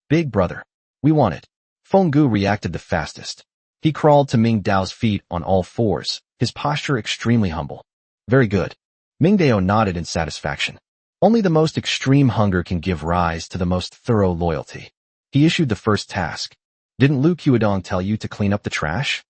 big brother. We want it. Feng Gu reacted the fastest. He crawled to Ming Dao's feet on all fours, his posture extremely humble. Very good. Mingdao nodded in satisfaction. Only the most extreme hunger can give rise to the most thorough loyalty. He issued the first task. Didn't Lu Qiudong tell you to clean up the trash?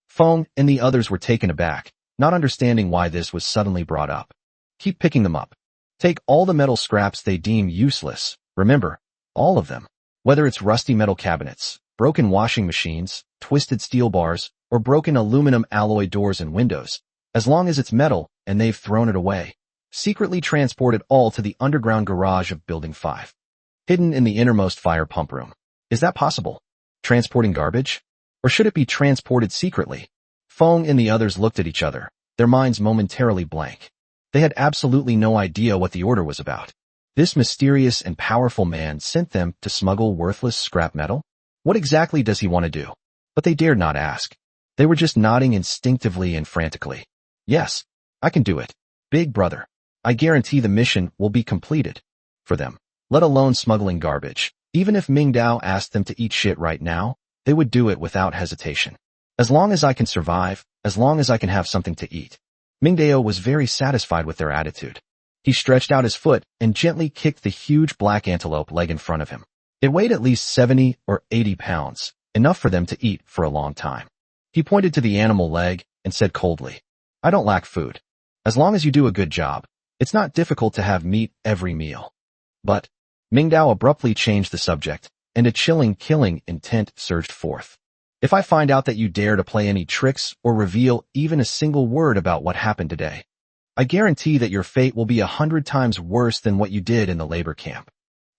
Feng and the others were taken aback, not understanding why this was suddenly brought up. Keep picking them up. Take all the metal scraps they deem useless. Remember, all of them. Whether it's rusty metal cabinets, broken washing machines, twisted steel bars, or broken aluminum alloy doors and windows, as long as it's metal and they've thrown it away, secretly transport it all to the underground garage of Building 5. Hidden in the innermost fire pump room. Is that possible? Transporting garbage? Or should it be transported secretly? Feng and the others looked at each other, their minds momentarily blank. They had absolutely no idea what the order was about. This mysterious and powerful man sent them to smuggle worthless scrap metal? What exactly does he want to do? But they dared not ask. They were just nodding instinctively and frantically. Yes, I can do it. Big brother. I guarantee the mission will be completed. For them. Let alone smuggling garbage. Even if Mingdao asked them to eat shit right now, they would do it without hesitation. As long as I can survive, as long as I can have something to eat. Mingdao was very satisfied with their attitude. He stretched out his foot and gently kicked the huge black antelope leg in front of him. It weighed at least 70 or 80 pounds, enough for them to eat for a long time. He pointed to the animal leg and said coldly, I don't lack food. As long as you do a good job, it's not difficult to have meat every meal. But, Mingdao abruptly changed the subject, and a chilling killing intent surged forth. If I find out that you dare to play any tricks or reveal even a single word about what happened today, I guarantee that your fate will be 100 times worse than what you did in the labor camp.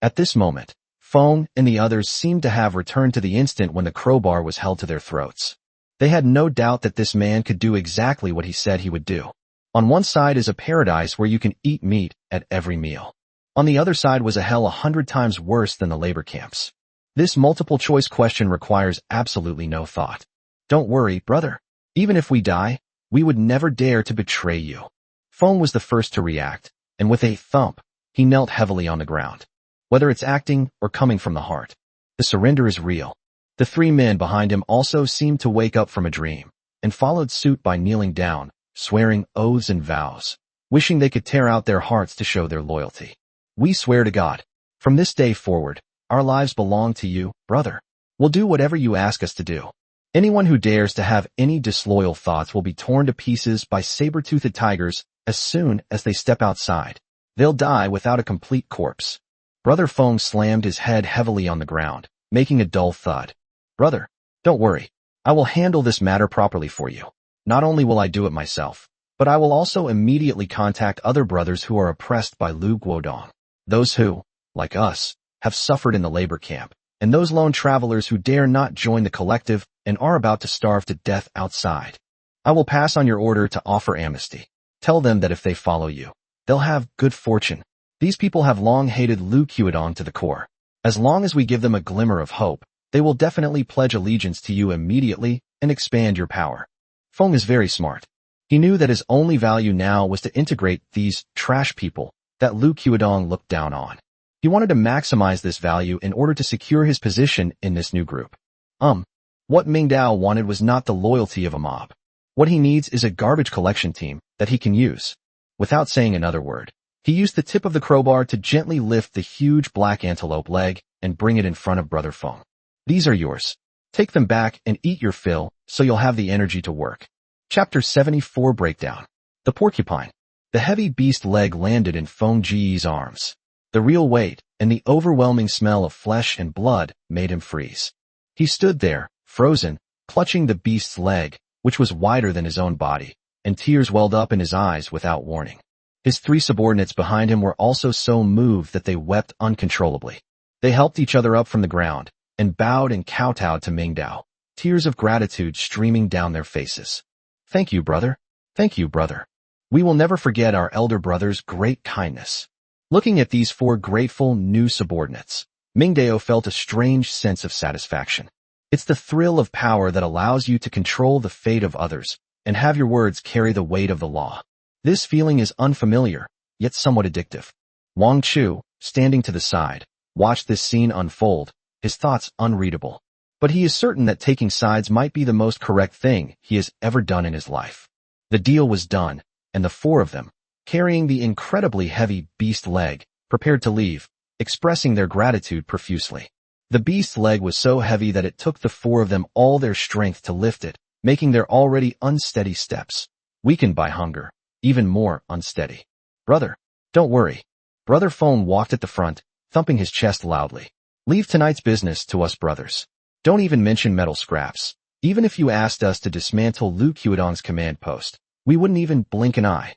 At this moment, Feng and the others seemed to have returned to the instant when the crowbar was held to their throats. They had no doubt that this man could do exactly what he said he would do. On one side is a paradise where you can eat meat at every meal. On the other side was a hell 100 times worse than the labor camps. This multiple-choice question requires absolutely no thought. Don't worry, brother. Even if we die, we would never dare to betray you. Feng was the first to react, and with a thump, he knelt heavily on the ground. Whether it's acting or coming from the heart, the surrender is real. The three men behind him also seemed to wake up from a dream, and followed suit by kneeling down, swearing oaths and vows, wishing they could tear out their hearts to show their loyalty. We swear to God, from this day forward, our lives belong to you, brother. We'll do whatever you ask us to do. Anyone who dares to have any disloyal thoughts will be torn to pieces by saber-toothed tigers as soon as they step outside. They'll die without a complete corpse. Brother Feng slammed his head heavily on the ground, making a dull thud. Brother, don't worry. I will handle this matter properly for you. Not only will I do it myself, but I will also immediately contact other brothers who are oppressed by Lu Guodong. Those who, like us, have suffered in the labor camp, and those lone travelers who dare not join the collective and are about to starve to death outside. I will pass on your order to offer amnesty. Tell them that if they follow you, they'll have good fortune. These people have long hated Lu Qiudong to the core. As long as we give them a glimmer of hope, they will definitely pledge allegiance to you immediately and expand your power. Feng is very smart. He knew that his only value now was to integrate these trash people that Lu Qiudong looked down on. He wanted to maximize this value in order to secure his position in this new group. What Mingdao wanted was not the loyalty of a mob. What he needs is a garbage collection team that he can use. Without saying another word, he used the tip of the crowbar to gently lift the huge black antelope leg and bring it in front of Brother Feng. These are yours. Take them back and eat your fill so you'll have the energy to work. Chapter 74 Breakdown. The porcupine. The heavy beast leg landed in Feng Ji's arms. The real weight and the overwhelming smell of flesh and blood made him freeze. He stood there, frozen, clutching the beast's leg, which was wider than his own body, and tears welled up in his eyes without warning. His three subordinates behind him were also so moved that they wept uncontrollably. They helped each other up from the ground and bowed and kowtowed to Mingdao, tears of gratitude streaming down their faces. Thank you, brother. Thank you, brother. We will never forget our elder brother's great kindness. Looking at these four grateful new subordinates, Mingdao felt a strange sense of satisfaction. It's the thrill of power that allows you to control the fate of others and have your words carry the weight of the law. This feeling is unfamiliar, yet somewhat addictive. Wang Chu, standing to the side, watched this scene unfold, his thoughts unreadable. But he is certain that taking sides might be the most correct thing he has ever done in his life. The deal was done, and the four of them, carrying the incredibly heavy beast leg, prepared to leave, expressing their gratitude profusely. The beast's leg was so heavy that it took the four of them all their strength to lift it, making their already unsteady steps, weakened by hunger, even more unsteady. Brother, don't worry. Brother Feng walked at the front, thumping his chest loudly. Leave tonight's business to us brothers. Don't even mention metal scraps. Even if you asked us to dismantle Lu Qiudong's command post, we wouldn't even blink an eye.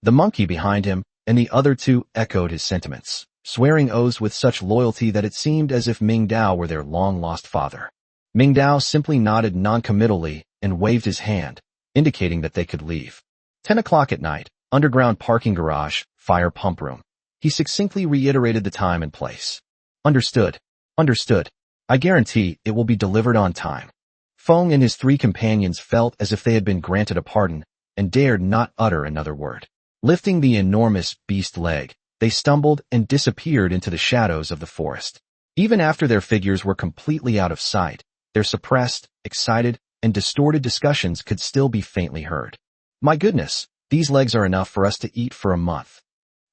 The monkey behind him and the other two echoed his sentiments, swearing oaths with such loyalty that it seemed as if Mingdao were their long-lost father. Mingdao simply nodded noncommittally and waved his hand, indicating that they could leave. 10 o'clock at night, underground parking garage, fire pump room. He succinctly reiterated the time and place. Understood. Understood. I guarantee it will be delivered on time. Feng and his three companions felt as if they had been granted a pardon and dared not utter another word. Lifting the enormous beast leg, they stumbled and disappeared into the shadows of the forest. Even after their figures were completely out of sight, their suppressed, excited, and distorted discussions could still be faintly heard. My goodness, these legs are enough for us to eat for a month.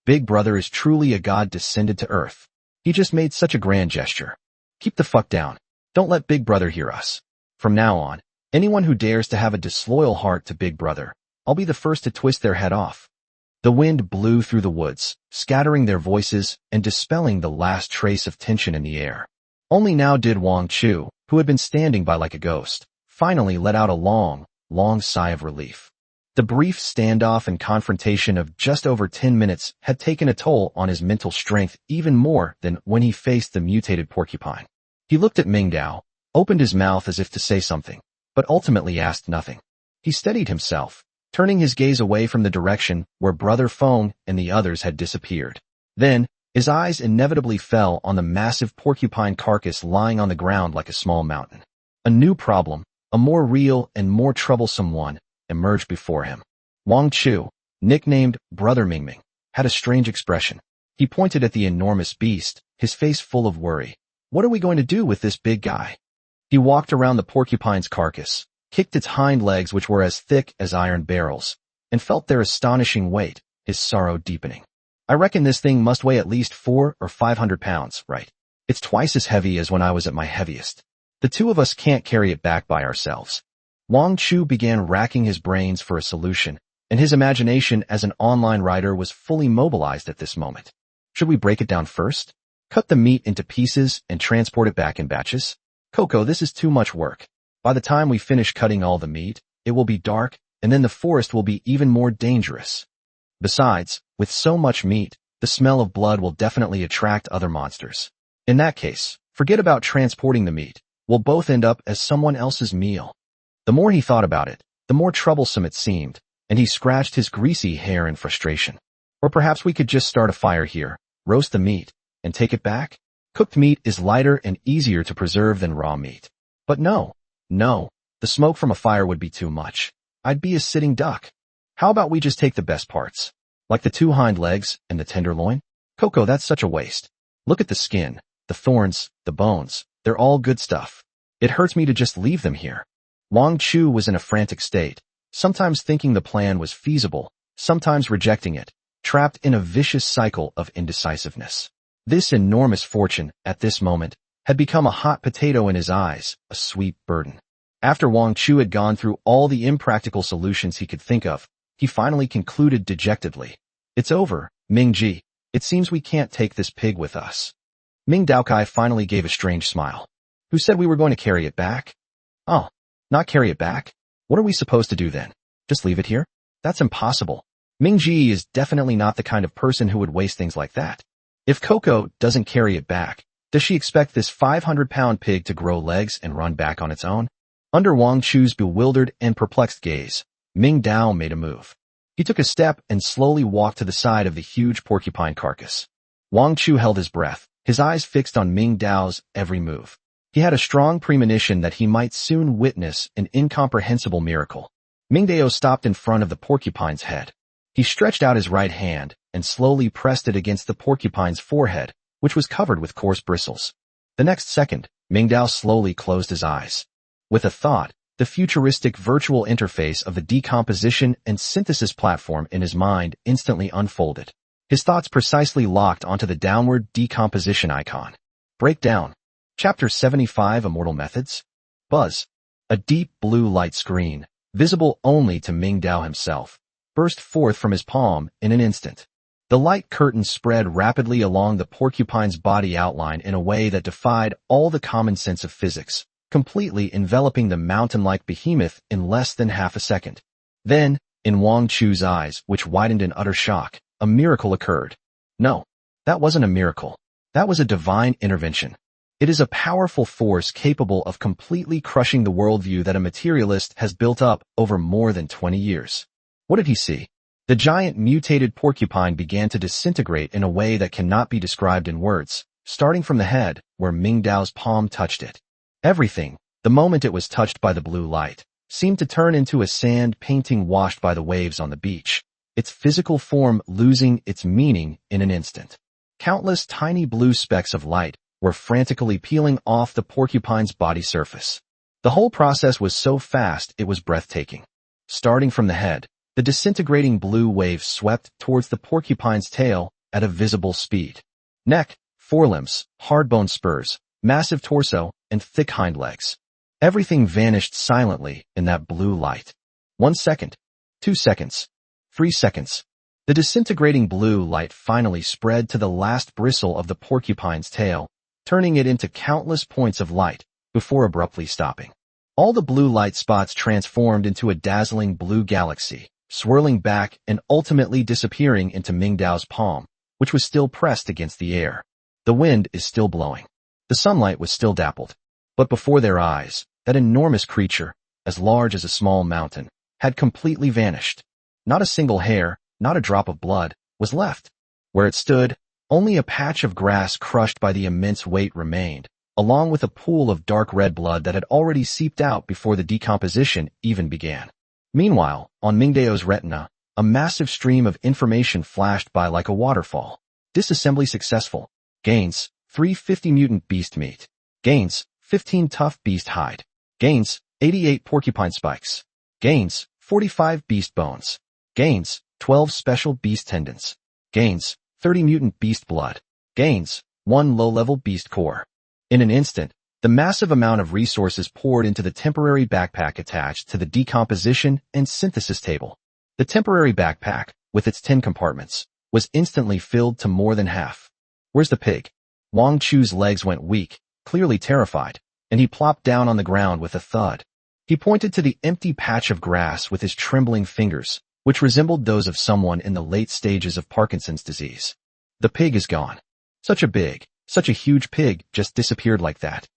Big Brother is truly a god descended to earth. He just made such a grand gesture. Keep the fuck down. Don't let Big Brother hear us. From now on, anyone who dares to have a disloyal heart to Big Brother, I'll be the first to twist their head off. The wind blew through the woods, scattering their voices and dispelling the last trace of tension in the air. Only now did Wang Chu, who had been standing by like a ghost, finally let out a long, long sigh of relief. The brief standoff and confrontation of just over 10 minutes had taken a toll on his mental strength even more than when he faced the mutated porcupine. He looked at Mingdao, opened his mouth as if to say something, but ultimately asked nothing. He steadied himself, turning his gaze away from the direction where Brother Feng and the others had disappeared. Then, his eyes inevitably fell on the massive porcupine carcass lying on the ground like a small mountain. A new problem, a more real and more troublesome one, emerged before him. Wang Chu, nicknamed Brother Mingming, had a strange expression. He pointed at the enormous beast, his face full of worry. What are we going to do with this big guy? He walked around the porcupine's carcass, kicked its hind legs which were as thick as iron barrels, and felt their astonishing weight, his sorrow deepening. I reckon this thing must weigh at least 400 or 500 pounds, right? It's twice as heavy as when I was at my heaviest. The two of us can't carry it back by ourselves. Wang Chu began racking his brains for a solution, and his imagination as an online writer was fully mobilized at this moment. Should we break it down first? Cut the meat into pieces and transport it back in batches? Coco, this is too much work. By the time we finish cutting all the meat, it will be dark, and then the forest will be even more dangerous. Besides, with so much meat, the smell of blood will definitely attract other monsters. In that case, forget about transporting the meat. We'll both end up as someone else's meal. The more he thought about it, the more troublesome it seemed, and he scratched his greasy hair in frustration. Or perhaps we could just start a fire here, roast the meat, and take it back? Cooked meat is lighter and easier to preserve than raw meat. But no, the smoke from a fire would be too much. I'd be a sitting duck. How about we just take the best parts? Like the two hind legs and the tenderloin? Coco, that's such a waste. Look at the skin, the thorns, the bones. They're all good stuff. It hurts me to just leave them here. Wang Chu was in a frantic state, sometimes thinking the plan was feasible, sometimes rejecting it, trapped in a vicious cycle of indecisiveness. This enormous fortune, at this moment, had become a hot potato in his eyes, a sweet burden. After Wang Chu had gone through all the impractical solutions he could think of, he finally concluded dejectedly. "It's over, Ming Ji. It seems we can't take this pig with us." Ming Daokai finally gave a strange smile. "Who said we were going to carry it back?" "Oh, not carry it back? What are we supposed to do then? Just leave it here? That's impossible. Ming Ji is definitely not the kind of person who would waste things like that. If Coco doesn't carry it back, does she expect this 500-pound pig to grow legs and run back on its own?" Under Wang Chu's bewildered and perplexed gaze, Ming Dao made a move. He took a step and slowly walked to the side of the huge porcupine carcass. Wang Chu held his breath, his eyes fixed on Ming Dao's every move. He had a strong premonition that he might soon witness an incomprehensible miracle. Ming Dao stopped in front of the porcupine's head. He stretched out his right hand and slowly pressed it against the porcupine's forehead, which was covered with coarse bristles. The next second, Ming Dao slowly closed his eyes. With a thought, the futuristic virtual interface of the decomposition and synthesis platform in his mind instantly unfolded. His thoughts precisely locked onto the downward decomposition icon. Breakdown. Chapter 75 Immortal Methods? Buzz. A deep blue light screen, visible only to Ming Dao himself, burst forth from his palm in an instant. The light curtain spread rapidly along the porcupine's body outline in a way that defied all the common sense of physics, completely enveloping the mountain-like behemoth in less than half a second. Then, in Wang Chu's eyes, which widened in utter shock, a miracle occurred. No, that wasn't a miracle. That was a divine intervention. It is a powerful force capable of completely crushing the worldview that a materialist has built up over more than 20 years. What did he see? The giant mutated porcupine began to disintegrate in a way that cannot be described in words, starting from the head, where Ming Dao's palm touched it. Everything, the moment it was touched by the blue light, seemed to turn into a sand painting washed by the waves on the beach, its physical form losing its meaning in an instant. Countless tiny blue specks of light were frantically peeling off the porcupine's body surface. The whole process was so fast it was breathtaking. Starting from the head, the disintegrating blue wave swept towards the porcupine's tail at a visible speed. Neck, forelimbs, hard-bone spurs, massive torso, and thick hind legs. Everything vanished silently in that blue light. 1 second, 2 seconds, 3 seconds. The disintegrating blue light finally spread to the last bristle of the porcupine's tail, turning it into countless points of light, before abruptly stopping. All the blue light spots transformed into a dazzling blue galaxy, swirling back and ultimately disappearing into Ming Dao's palm, which was still pressed against the air. The wind is still blowing. The sunlight was still dappled. But before their eyes, that enormous creature, as large as a small mountain, had completely vanished. Not a single hair, not a drop of blood, was left. Where it stood, only a patch of grass crushed by the immense weight remained, along with a pool of dark red blood that had already seeped out before the decomposition even began. Meanwhile, on Ming Dao's retina, a massive stream of information flashed by like a waterfall. Disassembly successful. Gains, 350 mutant beast meat. Gains, 15 tough beast hide. Gains, 88 porcupine spikes. Gains, 45 beast bones. Gains, 12 special beast tendons. Gains, 30 mutant beast blood. Gains, 1 low-level beast core. In an instant, the massive amount of resources poured into the temporary backpack attached to the decomposition and synthesis table. The temporary backpack, with its 10 compartments, was instantly filled to more than half. Where's the pig? Wang Chu's legs went weak, clearly terrified, and he plopped down on the ground with a thud. He pointed to the empty patch of grass with his trembling fingers, which resembled those of someone in the late stages of Parkinson's disease. The pig is gone. Such a huge pig just disappeared like that.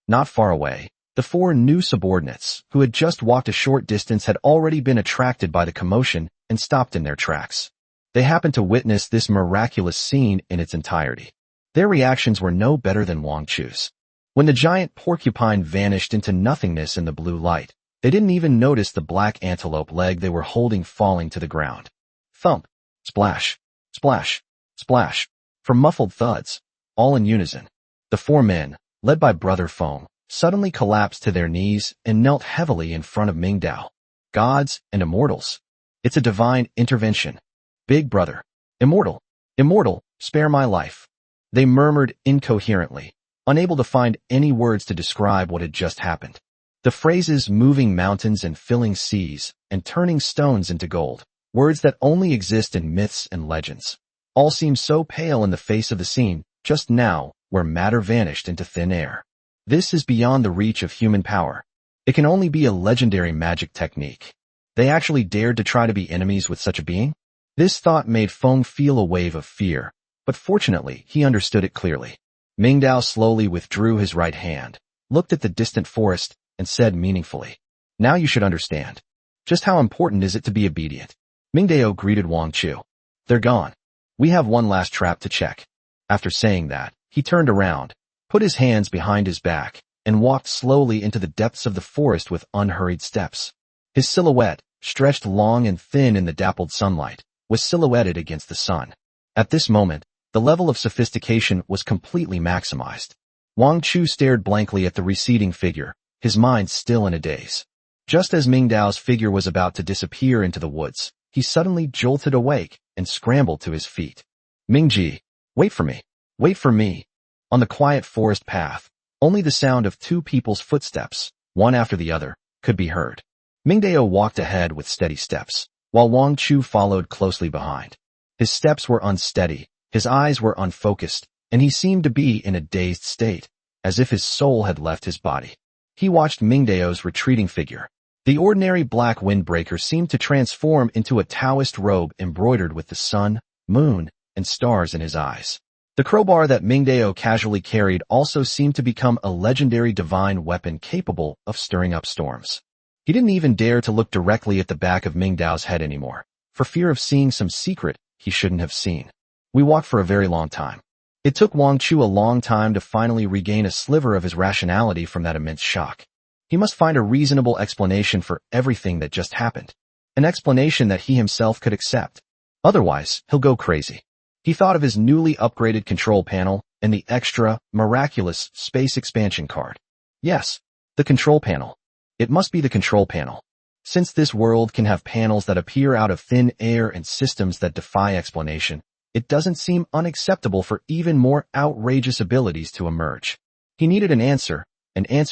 Not far away, the 4 new subordinates, who had just walked a short distance, had already been attracted by the commotion and stopped in their tracks. They happened to witness this miraculous scene in its entirety. Their reactions were no better than Wang Chu's. When the giant porcupine vanished into nothingness in the blue light, they didn't even notice the black antelope leg they were holding falling to the ground. Thump, splash, splash, splash. From muffled thuds, all in unison, the 4 men, led by Brother Feng, suddenly collapsed to their knees and knelt heavily in front of Ming Dao. gods, and immortals. It's a divine intervention. Big brother. Immortal. Immortal, spare my life. They murmured incoherently, unable to find any words to describe what had just happened. The phrases moving mountains and filling seas and turning stones into gold, words that only exist in myths and legends, all seem so pale in the face of the scene just now where matter vanished into thin air. This is beyond the reach of human power. It can only be a legendary magic technique. They actually dared to try to be enemies with such a being? This thought made Feng feel a wave of fear, but fortunately he understood it clearly. Mingdao slowly withdrew his right hand, looked at the distant forest, and said meaningfully, "Now you should understand. Just how important is it to be obedient?" Mingdao greeted Wang Chu. "They're gone. We have one last trap to check." After saying that, he turned around, put his hands behind his back, and walked slowly into the depths of the forest with unhurried steps. His silhouette, stretched long and thin in the dappled sunlight, was silhouetted against the sun. At this moment, the level of sophistication was completely maximized. Wang Chu stared blankly at the receding figure, his mind still in a daze. Just as Mingdao's figure was about to disappear into the woods, he suddenly jolted awake and scrambled to his feet. "Mingji, wait for me. Wait for me." On the quiet forest path, only the sound of two people's footsteps, one after the other, could be heard. Mingdao walked ahead with steady steps, while Wang Chu followed closely behind. His steps were unsteady, his eyes were unfocused, and he seemed to be in a dazed state, as if his soul had left his body. He watched Mingdao's retreating figure. The ordinary black windbreaker seemed to transform into a Taoist robe embroidered with the sun, moon, and stars in his eyes. The crowbar that Mingdao casually carried also seemed to become a legendary divine weapon capable of stirring up storms. He didn't even dare to look directly at the back of Mingdao's head anymore, for fear of seeing some secret he shouldn't have seen. We walked for a very long time. It took Wang Chu a long time to finally regain a sliver of his rationality from that immense shock. He must find a reasonable explanation for everything that just happened. An explanation that he himself could accept. Otherwise, he'll go crazy. He thought of his newly upgraded control panel and the extra, miraculous space expansion card. Yes, the control panel. It must be the control panel. Since this world can have panels that appear out of thin air and systems that defy explanation, it doesn't seem unacceptable for even more outrageous abilities to emerge. He needed an answer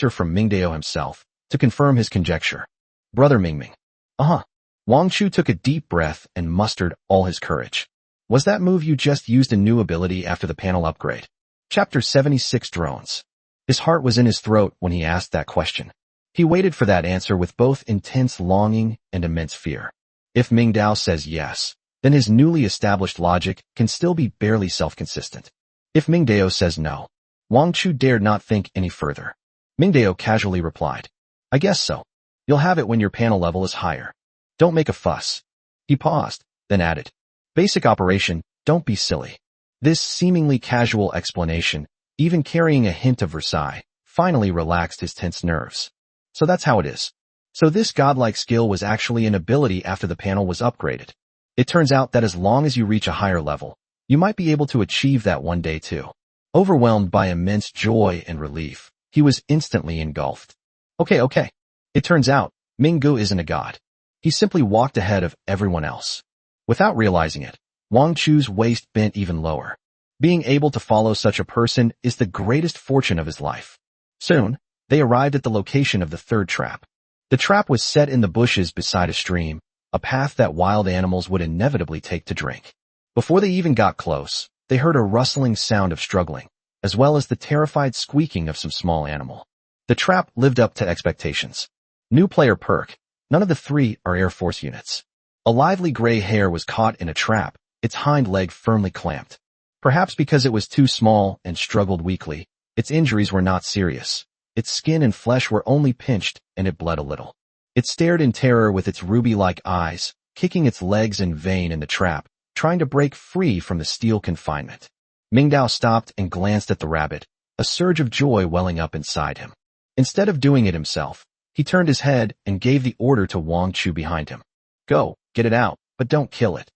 from Mingdao himself, to confirm his conjecture. "Brother Mingming." "Uh-huh." Wang Chu took a deep breath and mustered all his courage. "Was that move you just used a new ability after the panel upgrade?" Chapter 76 Drones. His heart was in his throat when he asked that question. He waited for that answer with both intense longing and immense fear. If Mingdao says yes, then his newly established logic can still be barely self-consistent. If Mingdao says no, Wang Chu dared not think any further. Mingdao casually replied, "I guess so. You'll have it when your panel level is higher. Don't make a fuss." He paused, then added, "Basic operation, don't be silly." This seemingly casual explanation, even carrying a hint of Versailles, finally relaxed his tense nerves. So that's how it is. So this godlike skill was actually an ability after the panel was upgraded. It turns out that as long as you reach a higher level, you might be able to achieve that one day too. Overwhelmed by immense joy and relief, he was instantly engulfed. Okay. It turns out, Minggu isn't a god. He simply walked ahead of everyone else. Without realizing it, Wang Chu's waist bent even lower. Being able to follow such a person is the greatest fortune of his life. Soon, they arrived at the location of the third trap. The trap was set in the bushes beside a stream, a path that wild animals would inevitably take to drink. Before they even got close, they heard a rustling sound of struggling, as well as the terrified squeaking of some small animal. The trap lived up to expectations. New player perk. None of the three are Air Force units. A lively gray hare was caught in a trap, its hind leg firmly clamped. Perhaps because it was too small and struggled weakly, its injuries were not serious. Its skin and flesh were only pinched, and it bled a little. It stared in terror with its ruby-like eyes, kicking its legs in vain in the trap, trying to break free from the steel confinement. Mingdao stopped and glanced at the rabbit, a surge of joy welling up inside him. Instead of doing it himself, he turned his head and gave the order to Wang Chu behind him. "Go, get it out, but don't kill it.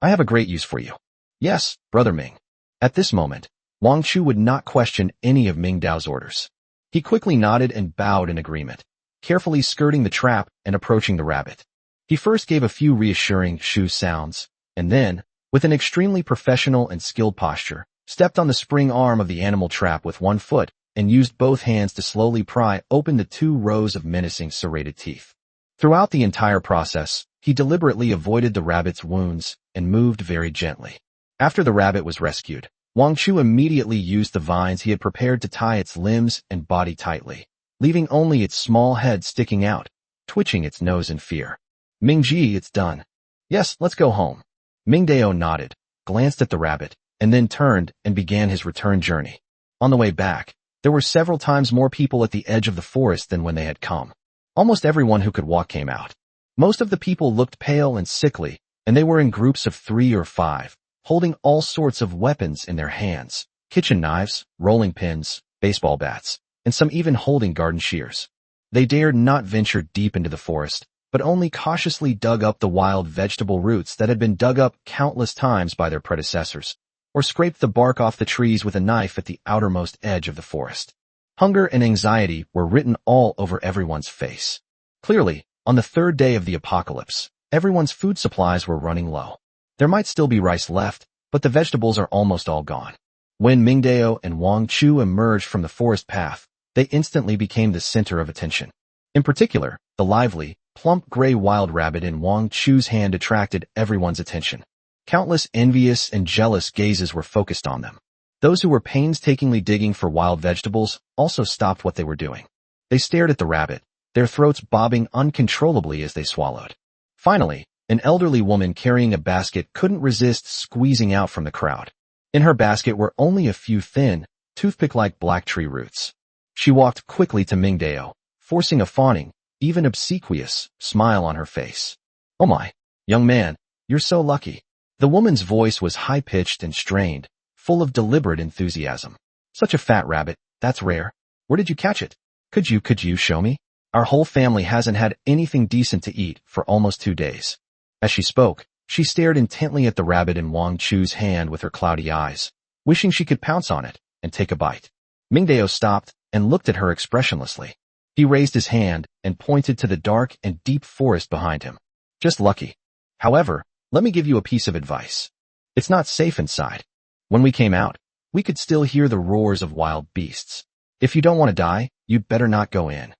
I have a great use for you." "Yes, Brother Ming." At this moment, Wang Chu would not question any of Mingdao's orders. He quickly nodded and bowed in agreement. carefully skirting the trap and approaching the rabbit. He first gave a few reassuring shoo sounds, and then, with an extremely professional and skilled posture, stepped on the spring arm of the animal trap with one foot and used both hands to slowly pry open the 2 rows of menacing serrated teeth. Throughout the entire process, he deliberately avoided the rabbit's wounds and moved very gently. After the rabbit was rescued, Wang Chu immediately used the vines he had prepared to tie its limbs and body tightly, leaving only its small head sticking out, twitching its nose in fear. Mingji, it's done. Yes, let's go home. Mingdao nodded, glanced at the rabbit, and then turned and began his return journey. On the way back, there were several times more people at the edge of the forest than when they had come. Almost everyone who could walk came out. Most of the people looked pale and sickly, and they were in groups of 3 or 5, holding all sorts of weapons in their hands, kitchen knives, rolling pins, baseball bats, and some even holding garden shears. They dared not venture deep into the forest, but only cautiously dug up the wild vegetable roots that had been dug up countless times by their predecessors, or scraped the bark off the trees with a knife at the outermost edge of the forest. Hunger and anxiety were written all over everyone's face. Clearly, on the 3rd day of the apocalypse, everyone's food supplies were running low. There might still be rice left, but the vegetables are almost all gone. When Mingdao and Wang Chu emerged from the forest path, they instantly became the center of attention. In particular, the lively, plump gray wild rabbit in Wang Chu's hand attracted everyone's attention. Countless envious and jealous gazes were focused on them. Those who were painstakingly digging for wild vegetables also stopped what they were doing. They stared at the rabbit, their throats bobbing uncontrollably as they swallowed. Finally, an elderly woman carrying a basket couldn't resist squeezing out from the crowd. In her basket were only a few thin, toothpick-like black tree roots. She walked quickly to Mingdao, forcing a fawning, even obsequious, smile on her face. "Oh my, young man, you're so lucky." The woman's voice was high-pitched and strained, full of deliberate enthusiasm. "Such a fat rabbit, that's rare. Where did you catch it? Could you show me? Our whole family hasn't had anything decent to eat for almost 2 days." As she spoke, she stared intently at the rabbit in Wang Chu's hand with her cloudy eyes, wishing she could pounce on it and take a bite. Mingdao stopped and looked at her expressionlessly. He raised his hand and pointed to the dark and deep forest behind him. "Just lucky. However, let me give you a piece of advice. It's not safe inside. When we came out, we could still hear the roars of wild beasts. If you don't want to die, you'd better not go in."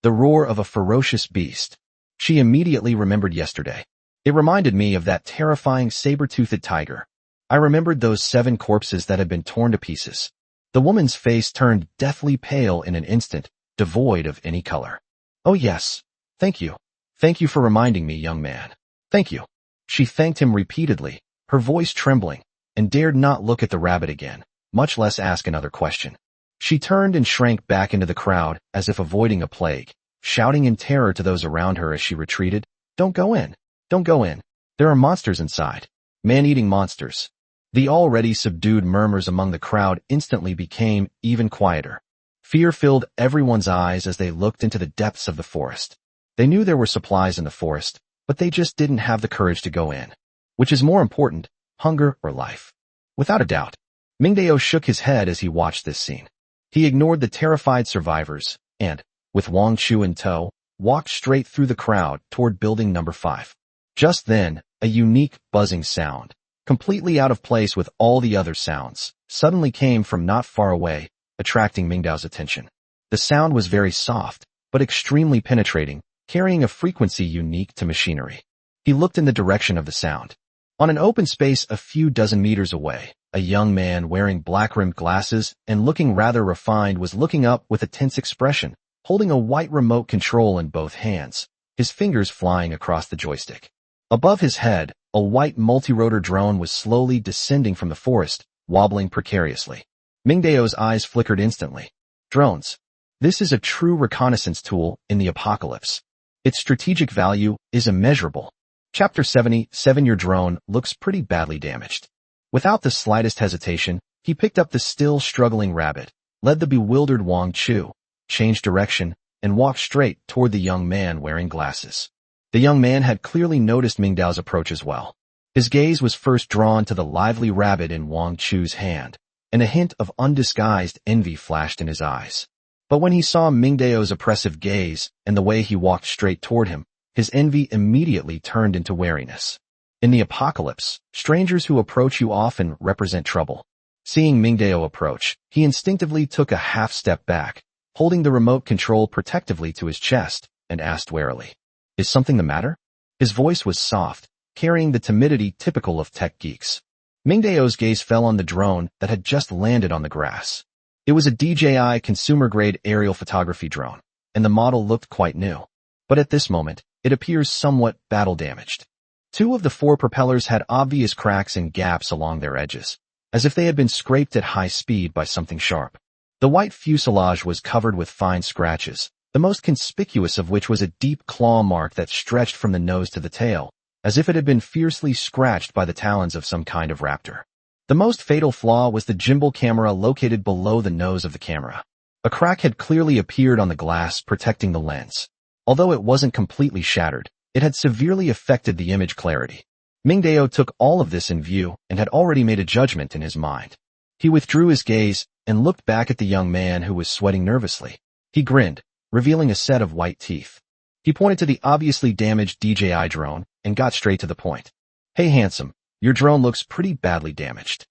The roar of a ferocious beast. She immediately remembered yesterday. It reminded me of that terrifying saber-toothed tiger. I remembered those 7 corpses that had been torn to pieces. The woman's face turned deathly pale in an instant, devoid of any color. "Oh yes, thank you. Thank you for reminding me, young man. Thank you." She thanked him repeatedly, her voice trembling, and dared not look at the rabbit again, much less ask another question. She turned and shrank back into the crowd as if avoiding a plague, shouting in terror to those around her as she retreated, "Don't go in. Don't go in. There are monsters inside. Man-eating monsters." The already subdued murmurs among the crowd instantly became even quieter. Fear filled everyone's eyes as they looked into the depths of the forest. They knew there were supplies in the forest, but they just didn't have the courage to go in. Which is more important, hunger or life? Without a doubt. Mingdao shook his head as he watched this scene. He ignored the terrified survivors and, with Wang Chu in tow, walked straight through the crowd toward building number 5. Just then, a unique buzzing sound, completely out of place with all the other sounds, suddenly came from not far away, attracting Mingdao's attention. The sound was very soft, but extremely penetrating, carrying a frequency unique to machinery. He looked in the direction of the sound. On an open space a few dozen meters away, a young man wearing black-rimmed glasses and looking rather refined was looking up with a tense expression, holding a white remote control in both hands, his fingers flying across the joystick. Above his head, a white multi-rotor drone was slowly descending from the forest, wobbling precariously. Mingdao's eyes flickered instantly. Drones. This is a true reconnaissance tool in the apocalypse. Its strategic value is immeasurable. Chapter 77. Your drone looks pretty badly damaged. Without the slightest hesitation, he picked up the still struggling rabbit, led the bewildered Wang Chu, changed direction, and walked straight toward the young man wearing glasses. The young man had clearly noticed Mingdao's approach as well. His gaze was first drawn to the lively rabbit in Wang Chu's hand, and a hint of undisguised envy flashed in his eyes. But when he saw Mingdao's oppressive gaze and the way he walked straight toward him, his envy immediately turned into wariness. In the apocalypse, strangers who approach you often represent trouble. Seeing Mingdao approach, he instinctively took a half-step back, holding the remote control protectively to his chest, and asked warily, "Is something the matter?" His voice was soft, carrying the timidity typical of tech geeks. Mingdao's gaze fell on the drone that had just landed on the grass. It was a DJI consumer-grade aerial photography drone, and the model looked quite new. But at this moment, it appears somewhat battle-damaged. 2 of the 4 propellers had obvious cracks and gaps along their edges, as if they had been scraped at high speed by something sharp. The white fuselage was covered with fine scratches, the most conspicuous of which was a deep claw mark that stretched from the nose to the tail, as if it had been fiercely scratched by the talons of some kind of raptor. The most fatal flaw was the gimbal camera located below the nose of the camera. A crack had clearly appeared on the glass protecting the lens. Although it wasn't completely shattered, it had severely affected the image clarity. Mingdao took all of this in view and had already made a judgment in his mind. He withdrew his gaze and looked back at the young man who was sweating nervously. He grinned, revealing a set of white teeth. He pointed to the obviously damaged DJI drone and got straight to the point. "Hey handsome, your drone looks pretty badly damaged."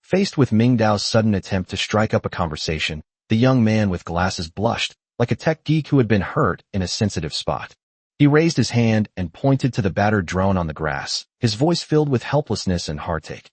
Faced with Mingdao's sudden attempt to strike up a conversation, the young man with glasses blushed, like a tech geek who had been hurt in a sensitive spot. He raised his hand and pointed to the battered drone on the grass, his voice filled with helplessness and heartache.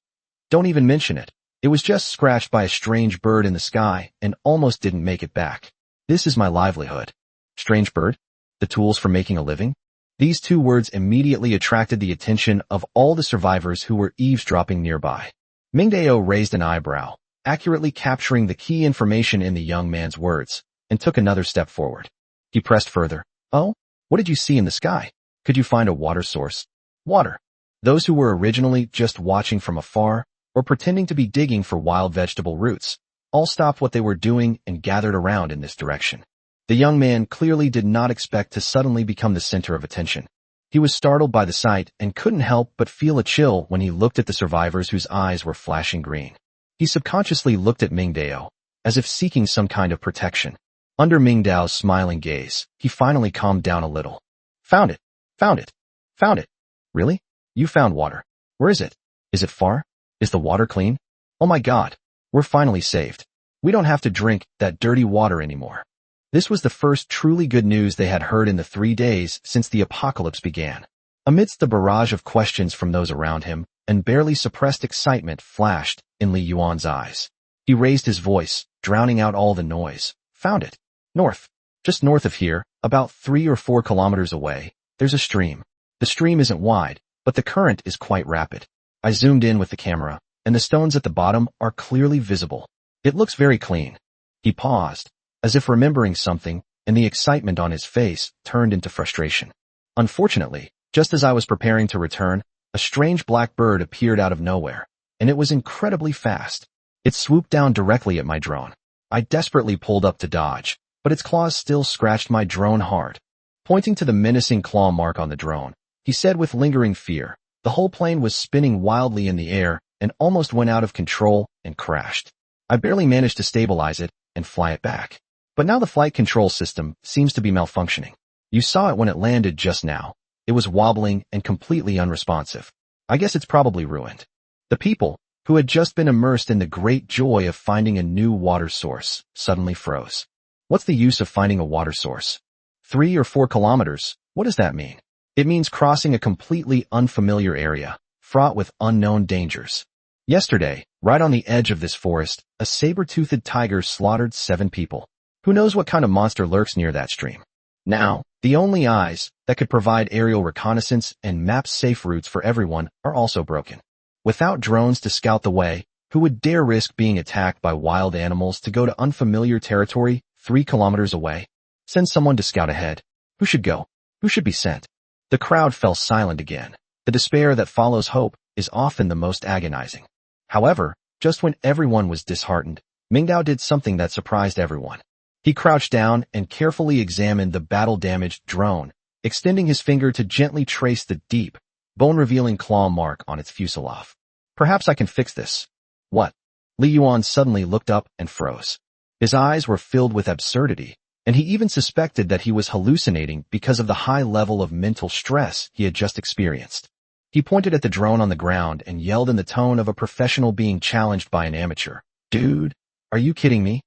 "Don't even mention it. It was just scratched by a strange bird in the sky and almost didn't make it back. This is my livelihood." Strange bird? The tools for making a living? These 2 words immediately attracted the attention of all the survivors who were eavesdropping nearby. Mingdao raised an eyebrow, accurately capturing the key information in the young man's words, and took another step forward. He pressed further. "Oh? What did you see in the sky? Could you find a water source?" Water. Those who were originally just watching from afar, or pretending to be digging for wild vegetable roots, all stopped what they were doing and gathered around in this direction. The young man clearly did not expect to suddenly become the center of attention. He was startled by the sight and couldn't help but feel a chill when he looked at the survivors whose eyes were flashing green. He subconsciously looked at Mingdao, as if seeking some kind of protection. Under Mingdao's smiling gaze, he finally calmed down a little. "Found it! Found it! Found it! Really? You found water. Where is it? Is it far? Is the water clean? Oh my God! We're finally saved. We don't have to drink that dirty water anymore." This was the first truly good news they had heard in the 3 days since the apocalypse began. Amidst the barrage of questions from those around him, and barely suppressed excitement flashed in Li Yuan's eyes. He raised his voice, drowning out all the noise. "Found it. North. Just north of here, about 3 or 4 kilometers away, there's a stream. The stream isn't wide, but the current is quite rapid. I zoomed in with the camera, and the stones at the bottom are clearly visible. It looks very clean." He paused, as if remembering something, and the excitement on his face turned into frustration. "Unfortunately, just as I was preparing to return, a strange black bird appeared out of nowhere, and it was incredibly fast. It swooped down directly at my drone. I desperately pulled up to dodge, but its claws still scratched my drone hard." Pointing to the menacing claw mark on the drone, he said with lingering fear, "The whole plane was spinning wildly in the air and almost went out of control and crashed. I barely managed to stabilize it and fly it back. But now the flight control system seems to be malfunctioning. You saw it when it landed just now. It was wobbling and completely unresponsive. I guess it's probably ruined." The people, who had just been immersed in the great joy of finding a new water source, suddenly froze. What's the use of finding a water source? 3 or 4 kilometers, what does that mean? It means crossing a completely unfamiliar area, fraught with unknown dangers. Yesterday, right on the edge of this forest, a saber-toothed tiger slaughtered 7 people. Who knows what kind of monster lurks near that stream? Now, the only eyes that could provide aerial reconnaissance and map safe routes for everyone are also broken. Without drones to scout the way, who would dare risk being attacked by wild animals to go to unfamiliar territory 3 kilometers away? Send someone to scout ahead. Who should go? Who should be sent? The crowd fell silent again. The despair that follows hope is often the most agonizing. However, just when everyone was disheartened, Mingdao did something that surprised everyone. He crouched down and carefully examined the battle-damaged drone, extending his finger to gently trace the deep, bone-revealing claw mark on its fuselage. "Perhaps I can fix this." "What?" Li Yuan suddenly looked up and froze. His eyes were filled with absurdity, and he even suspected that he was hallucinating because of the high level of mental stress he had just experienced. He pointed at the drone on the ground and yelled in the tone of a professional being challenged by an amateur. "Dude, are you kidding me?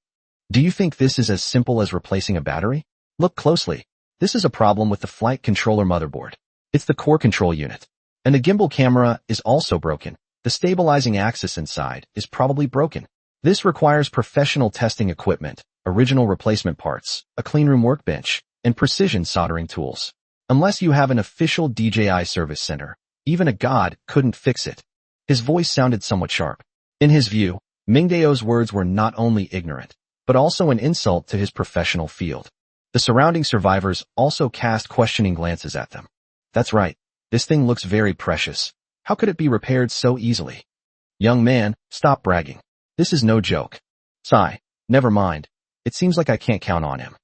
Do you think this is as simple as replacing a battery? Look closely. This is a problem with the flight controller motherboard. It's the core control unit. And the gimbal camera is also broken. The stabilizing axis inside is probably broken. This requires professional testing equipment, original replacement parts, a cleanroom workbench, and precision soldering tools. Unless you have an official DJI service center, even a god couldn't fix it." His voice sounded somewhat sharp. In his view, Mingdao's words were not only ignorant, but also an insult to his professional field. The surrounding survivors also cast questioning glances at them. "That's right. This thing looks very precious. How could it be repaired so easily?" "Young man, stop bragging. This is no joke." "Sigh, never mind. It seems like I can't count on him."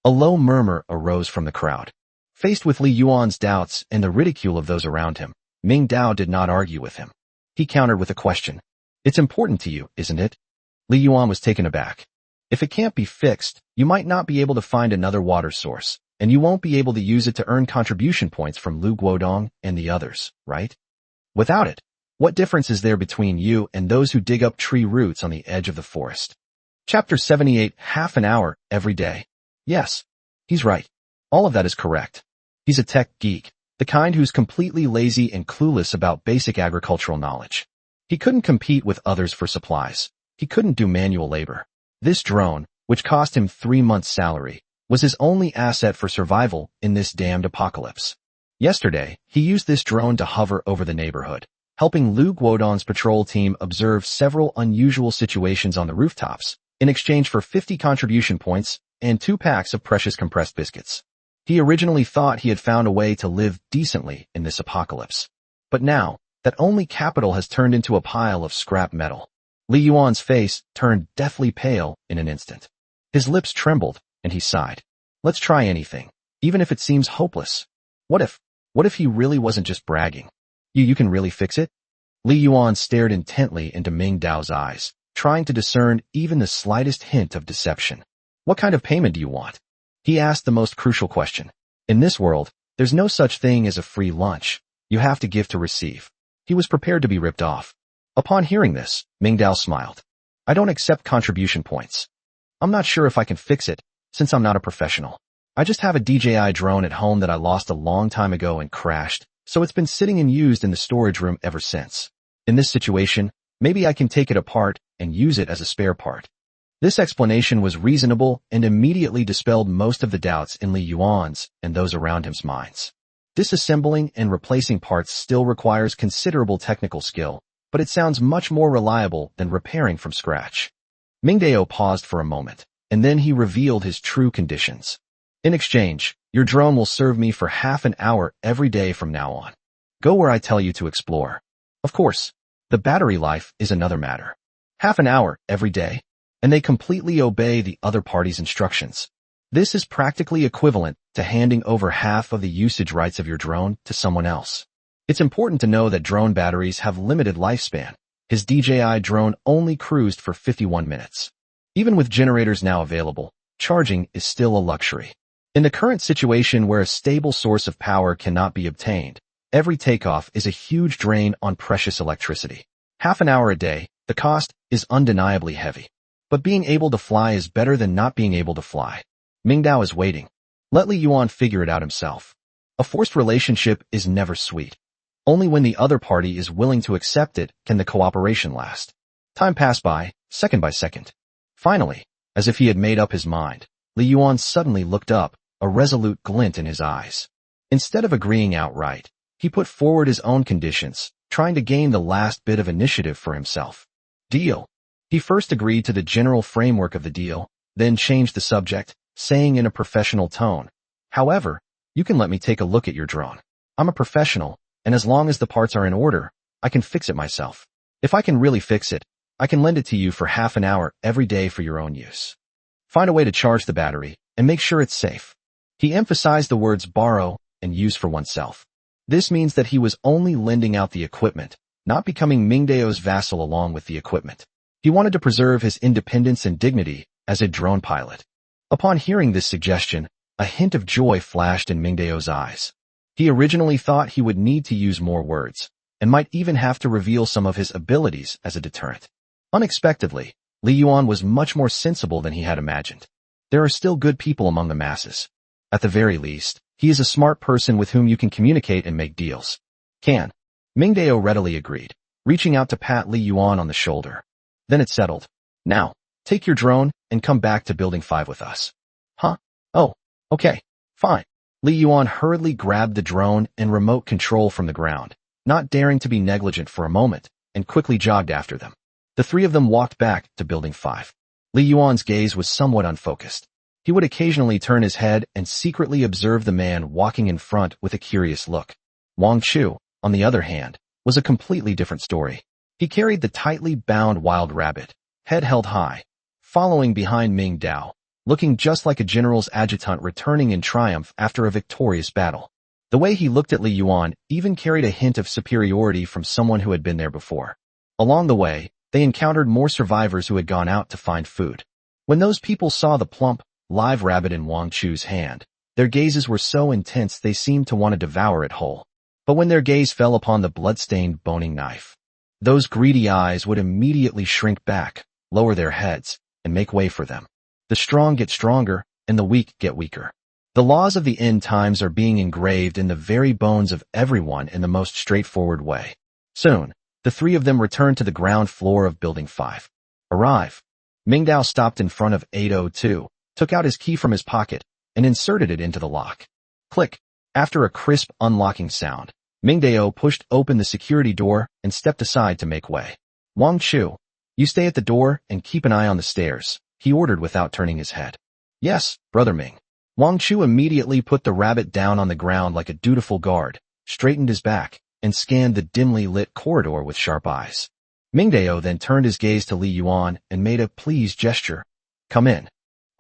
A low murmur arose from the crowd. Faced with Li Yuan's doubts and the ridicule of those around him, Ming Dao did not argue with him. He countered with a question. "It's important to you, isn't it?" Li Yuan was taken aback. "If it can't be fixed, you might not be able to find another water source, and you won't be able to use it to earn contribution points from Lu Guodong and the others, right? Without it, what difference is there between you and those who dig up tree roots on the edge of the forest?" Chapter 78, half an hour every day. Yes, he's right. All of that is correct. He's a tech geek, the kind who's completely lazy and clueless about basic agricultural knowledge. He couldn't compete with others for supplies. He couldn't do manual labor. This drone, which cost him 3 months' salary, was his only asset for survival in this damned apocalypse. Yesterday, he used this drone to hover over the neighborhood, helping Lu Guodong's patrol team observe several unusual situations on the rooftops, in exchange for 50 contribution points and 2 packs of precious compressed biscuits. He originally thought he had found a way to live decently in this apocalypse. But now, that only capital has turned into a pile of scrap metal. Li Yuan's face turned deathly pale in an instant. His lips trembled, and he sighed. "Let's try anything, even if it seems hopeless. What if he really wasn't just bragging? You can really fix it?" Li Yuan stared intently into Ming Dao's eyes, trying to discern even the slightest hint of deception. "What kind of payment do you want?" He asked the most crucial question. In this world, there's no such thing as a free lunch. You have to give to receive. He was prepared to be ripped off. Upon hearing this, Ming Dao smiled. "I don't accept contribution points. I'm not sure if I can fix it, since I'm not a professional. I just have a DJI drone at home that I lost a long time ago and crashed, so it's been sitting and used in the storage room ever since. In this situation, maybe I can take it apart and use it as a spare part." This explanation was reasonable and immediately dispelled most of the doubts in Li Yuan's and those around him's minds. Disassembling and replacing parts still requires considerable technical skill, but it sounds much more reliable than repairing from scratch. Ming Dao paused for a moment, and then he revealed his true conditions. "In exchange, your drone will serve me for half an hour every day from now on. Go where I tell you to explore. Of course, the battery life is another matter. Half an hour every day, and they completely obey the other party's instructions. This is practically equivalent to handing over half of the usage rights of your drone to someone else. It's important to know that drone batteries have limited lifespan. His DJI drone only cruised for 51 minutes. Even with generators now available, charging is still a luxury. In the current situation where a stable source of power cannot be obtained, every takeoff is a huge drain on precious electricity. Half an hour a day, the cost is undeniably heavy. But being able to fly is better than not being able to fly. Ming Dao is waiting. Let Li Yuan figure it out himself. A forced relationship is never sweet. Only when the other party is willing to accept it can the cooperation last. Time passed by, second by second. Finally, as if he had made up his mind, Li Yuan suddenly looked up, a resolute glint in his eyes. Instead of agreeing outright, he put forward his own conditions, trying to gain the last bit of initiative for himself. Deal. He first agreed to the general framework of the deal, then changed the subject, saying in a professional tone, "However, you can let me take a look at your drone. I'm a professional, and as long as the parts are in order, I can fix it myself. If I can really fix it, I can lend it to you for half an hour every day for your own use. Find a way to charge the battery, and make sure it's safe." He emphasized the words borrow and use for oneself. This means that he was only lending out the equipment, not becoming Ming Dao's vassal along with the equipment. He wanted to preserve his independence and dignity as a drone pilot. Upon hearing this suggestion, a hint of joy flashed in Mingdao's eyes. He originally thought he would need to use more words, and might even have to reveal some of his abilities as a deterrent. Unexpectedly, Li Yuan was much more sensible than he had imagined. There are still good people among the masses. At the very least, he is a smart person with whom you can communicate and make deals. Mingdao readily agreed, reaching out to pat Li Yuan on the shoulder. Then it settled. Now, take your drone and come back to Building 5 with us. Huh? Oh, okay, fine. Li Yuan hurriedly grabbed the drone and remote control from the ground, not daring to be negligent for a moment, and quickly jogged after them. The three of them walked back to Building 5. Li Yuan's gaze was somewhat unfocused. He would occasionally turn his head and secretly observe the man walking in front with a curious look. Wang Chu, on the other hand, was a completely different story. He carried the tightly bound wild rabbit, head held high, following behind Ming Dao, looking just like a general's adjutant returning in triumph after a victorious battle. The way he looked at Li Yuan even carried a hint of superiority from someone who had been there before. Along the way, they encountered more survivors who had gone out to find food. When those people saw the plump, live rabbit in Wang Chu's hand, their gazes were so intense they seemed to want to devour it whole. But when their gaze fell upon the blood-stained boning knife, those greedy eyes would immediately shrink back, lower their heads, and make way for them. The strong get stronger, and the weak get weaker. The laws of the end times are being engraved in the very bones of everyone in the most straightforward way. Soon, the three of them returned to the ground floor of Building 5. Arrive. Mingdao stopped in front of 802, took out his key from his pocket, and inserted it into the lock. Click. After a crisp unlocking sound, Mingdao pushed open the security door and stepped aside to make way. Wang Chu, you stay at the door and keep an eye on the stairs, he ordered without turning his head. Yes, Brother Ming. Wang Chu immediately put the rabbit down on the ground like a dutiful guard, straightened his back, and scanned the dimly lit corridor with sharp eyes. Mingdao then turned his gaze to Li Yuan and made a pleased gesture. Come in.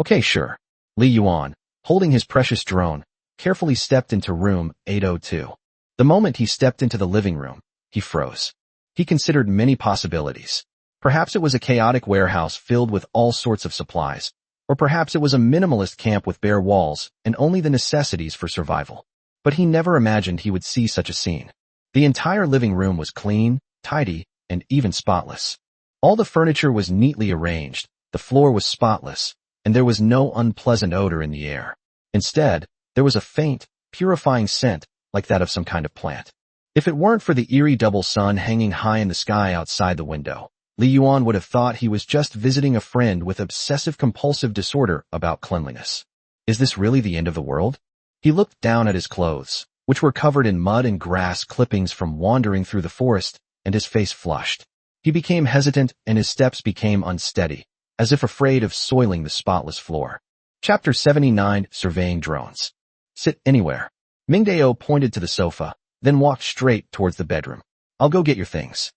Okay, sure. Li Yuan, holding his precious drone, carefully stepped into room 802. The moment he stepped into the living room, he froze. He considered many possibilities. Perhaps it was a chaotic warehouse filled with all sorts of supplies, or perhaps it was a minimalist camp with bare walls and only the necessities for survival. But he never imagined he would see such a scene. The entire living room was clean, tidy, and even spotless. All the furniture was neatly arranged, the floor was spotless, and there was no unpleasant odor in the air. Instead, there was a faint, purifying scent like that of some kind of plant. If it weren't for the eerie double sun hanging high in the sky outside the window, Li Yuan would have thought he was just visiting a friend with obsessive-compulsive disorder about cleanliness. Is this really the end of the world? He looked down at his clothes, which were covered in mud and grass clippings from wandering through the forest, and his face flushed. He became hesitant and his steps became unsteady, as if afraid of soiling the spotless floor. Chapter 79, Surveying Drones. Sit anywhere. Mingdao pointed to the sofa, then walked straight towards the bedroom. I'll go get your things.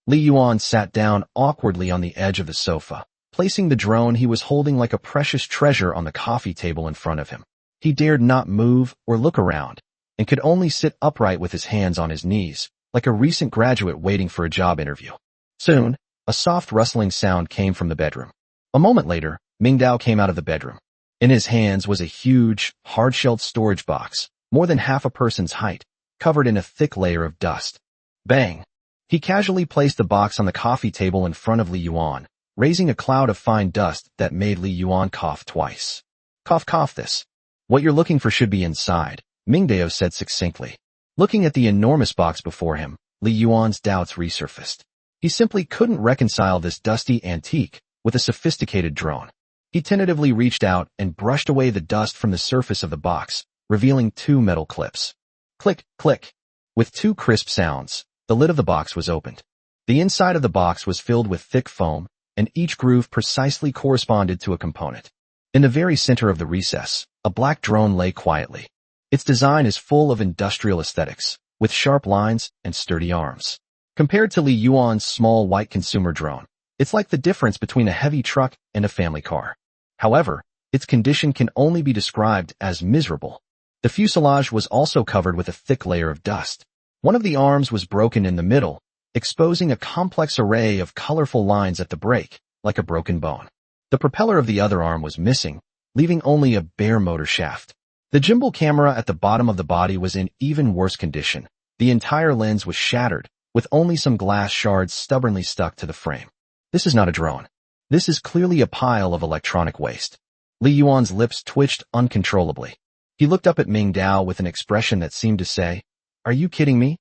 Li Yuan sat down awkwardly on the edge of the sofa, placing the drone he was holding like a precious treasure on the coffee table in front of him. He dared not move or look around, and could only sit upright with his hands on his knees, like a recent graduate waiting for a job interview. Soon, a soft rustling sound came from the bedroom. A moment later, Mingdao came out of the bedroom. In his hands was a huge, hard-shelled storage box, more than half a person's height, covered in a thick layer of dust. Bang! He casually placed the box on the coffee table in front of Li Yuan, raising a cloud of fine dust that made Li Yuan cough twice. Cough, cough this. What you're looking for should be inside, Mingdao said succinctly. Looking at the enormous box before him, Li Yuan's doubts resurfaced. He simply couldn't reconcile this dusty antique with a sophisticated drone. He tentatively reached out and brushed away the dust from the surface of the box, revealing 2 metal clips. Click, click. With 2 crisp sounds, the lid of the box was opened. The inside of the box was filled with thick foam, and each groove precisely corresponded to a component. In the very center of the recess, a black drone lay quietly. Its design is full of industrial aesthetics, with sharp lines and sturdy arms. Compared to Li Yuan's small white consumer drone, it's like the difference between a heavy truck and a family car. However, its condition can only be described as miserable. The fuselage was also covered with a thick layer of dust. One of the arms was broken in the middle, exposing a complex array of colorful lines at the break, like a broken bone. The propeller of the other arm was missing, leaving only a bare motor shaft. The gimbal camera at the bottom of the body was in even worse condition. The entire lens was shattered, with only some glass shards stubbornly stuck to the frame. This is not a drone. This is clearly a pile of electronic waste. Li Yuan's lips twitched uncontrollably. He looked up at Ming Dao with an expression that seemed to say, "Are you kidding me?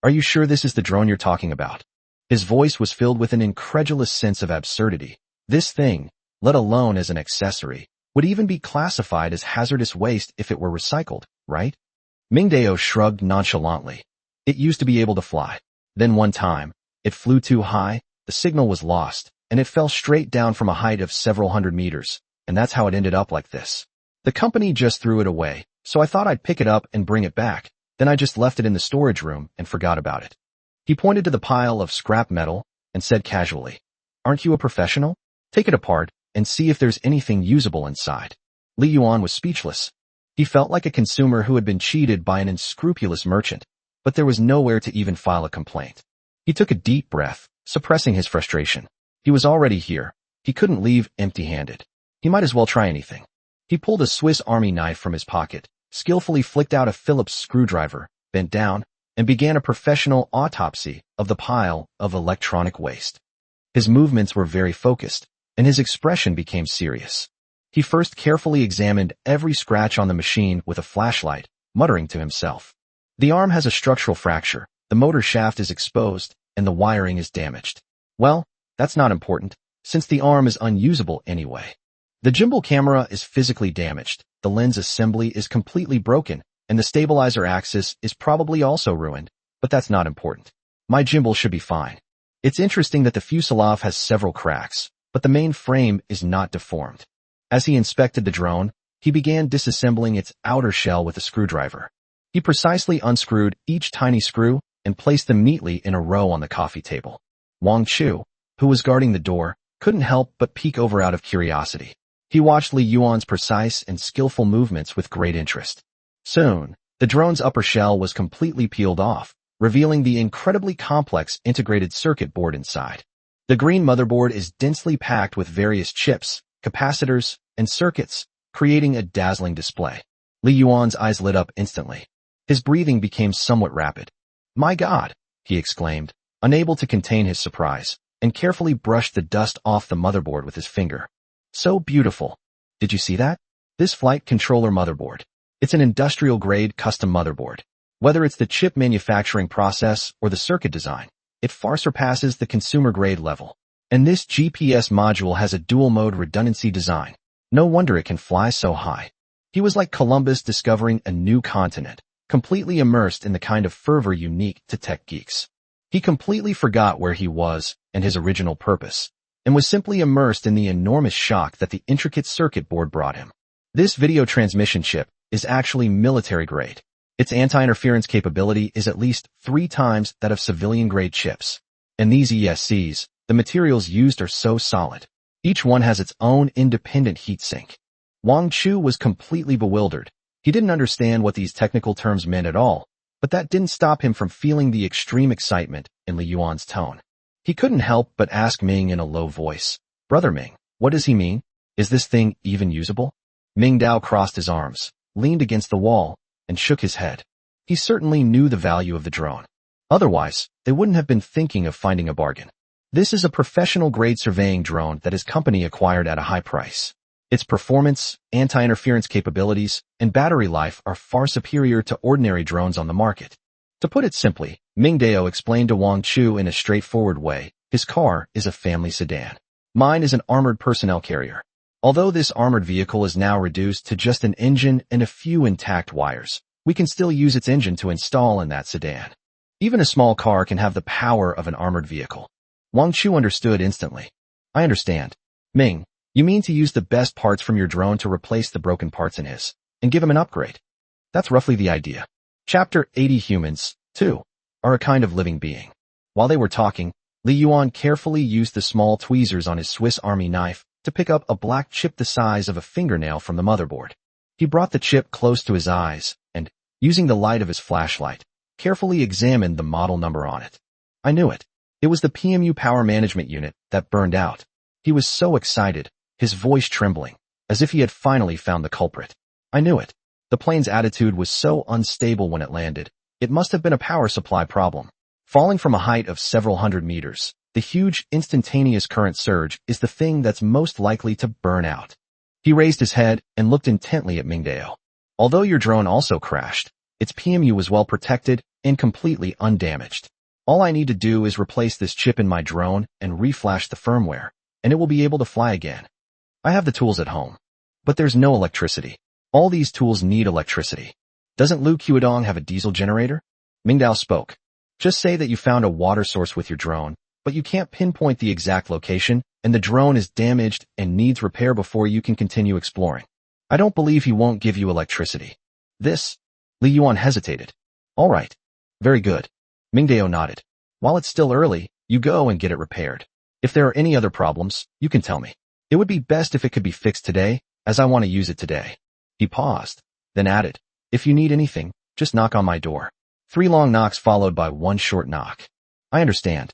Are you sure this is the drone you're talking about?" His voice was filled with an incredulous sense of absurdity. This thing, let alone as an accessory, would even be classified as hazardous waste if it were recycled, right? Ming Dao shrugged nonchalantly. It used to be able to fly. Then one time, it flew too high, the signal was lost, and it fell straight down from a height of several hundred meters, and that's how it ended up like this. The company just threw it away, so I thought I'd pick it up and bring it back. Then I just left it in the storage room and forgot about it. He pointed to the pile of scrap metal and said casually, "Aren't you a professional? Take it apart and see if there's anything usable inside." Li Yuan was speechless. He felt like a consumer who had been cheated by an unscrupulous merchant, but there was nowhere to even file a complaint. He took a deep breath, suppressing his frustration. He was already here. He couldn't leave empty-handed. He might as well try anything. He pulled a Swiss Army knife from his pocket, skillfully flicked out a Phillips screwdriver, bent down, and began a professional autopsy of the pile of electronic waste. His movements were very focused, and his expression became serious. He first carefully examined every scratch on the machine with a flashlight, muttering to himself. The arm has a structural fracture, the motor shaft is exposed, and the wiring is damaged. Well, that's not important, since the arm is unusable anyway. The gimbal camera is physically damaged, the lens assembly is completely broken, and the stabilizer axis is probably also ruined, but that's not important. My gimbal should be fine. It's interesting that the fuselage has several cracks, but the main frame is not deformed. As he inspected the drone, he began disassembling its outer shell with a screwdriver. He precisely unscrewed each tiny screw and placed them neatly in a row on the coffee table. Wang Chu, who was guarding the door, couldn't help but peek over out of curiosity. He watched Li Yuan's precise and skillful movements with great interest. Soon, the drone's upper shell was completely peeled off, revealing the incredibly complex integrated circuit board inside. The green motherboard is densely packed with various chips, capacitors, and circuits, creating a dazzling display. Li Yuan's eyes lit up instantly. His breathing became somewhat rapid. "My God!" he exclaimed, unable to contain his surprise, and carefully brushed the dust off the motherboard with his finger. "So beautiful. Did you see that? This flight controller motherboard. It's an industrial-grade custom motherboard. Whether it's the chip manufacturing process or the circuit design, it far surpasses the consumer-grade level. And this GPS module has a dual-mode redundancy design. No wonder it can fly so high." He was like Columbus discovering a new continent, completely immersed in the kind of fervor unique to tech geeks. He completely forgot where he was and his original purpose, and was simply immersed in the enormous shock that the intricate circuit board brought him. This video transmission chip is actually military-grade. Its anti-interference capability is at least 3 times that of civilian-grade chips. And these ESCs, the materials used are so solid. Each one has its own independent heatsink. Wang Chu was completely bewildered. He didn't understand what these technical terms meant at all, but that didn't stop him from feeling the extreme excitement in Li Yuan's tone. He couldn't help but ask Ming in a low voice, "Brother Ming, what does he mean? Is this thing even usable?" Ming Dao crossed his arms, leaned against the wall, and shook his head. He certainly knew the value of the drone. Otherwise, they wouldn't have been thinking of finding a bargain. This is a professional-grade surveying drone that his company acquired at a high price. Its performance, anti-interference capabilities, and battery life are far superior to ordinary drones on the market. To put it simply, Ming Dao explained to Wang Chu in a straightforward way, his car is a family sedan. Mine is an armored personnel carrier. Although this armored vehicle is now reduced to just an engine and a few intact wires, we can still use its engine to install in that sedan. Even a small car can have the power of an armored vehicle. Wang Chu understood instantly. "I understand. Ming, you mean to use the best parts from your drone to replace the broken parts in his, and give him an upgrade?" That's roughly the idea. Chapter 80. Humans, too, are a kind of living being. While they were talking, Li Yuan carefully used the small tweezers on his Swiss Army knife to pick up a black chip the size of a fingernail from the motherboard. He brought the chip close to his eyes and, using the light of his flashlight, carefully examined the model number on it. I knew it. It was the PMU power management unit that burned out. He was so excited, his voice trembling, as if he had finally found the culprit. I knew it. The plane's attitude was so unstable when it landed. It must have been a power supply problem. Falling from a height of several hundred meters, the huge instantaneous current surge is the thing that's most likely to burn out. He raised his head and looked intently at Mingdao. Although your drone also crashed, its PMU was well protected and completely undamaged. All I need to do is replace this chip in my drone and reflash the firmware, and it will be able to fly again. I have the tools at home. But there's no electricity. All these tools need electricity. Doesn't Lu Qiudong have a diesel generator? Mingdao spoke. Just say that you found a water source with your drone, but you can't pinpoint the exact location, and the drone is damaged and needs repair before you can continue exploring. I don't believe he won't give you electricity. Li Yuan hesitated. All right. Very good. Mingdao nodded. While it's still early, you go and get it repaired. If there are any other problems, you can tell me. It would be best if it could be fixed today, as I want to use it today. He paused, then added, if you need anything, just knock on my door. 3 long knocks followed by 1 short knock. I understand.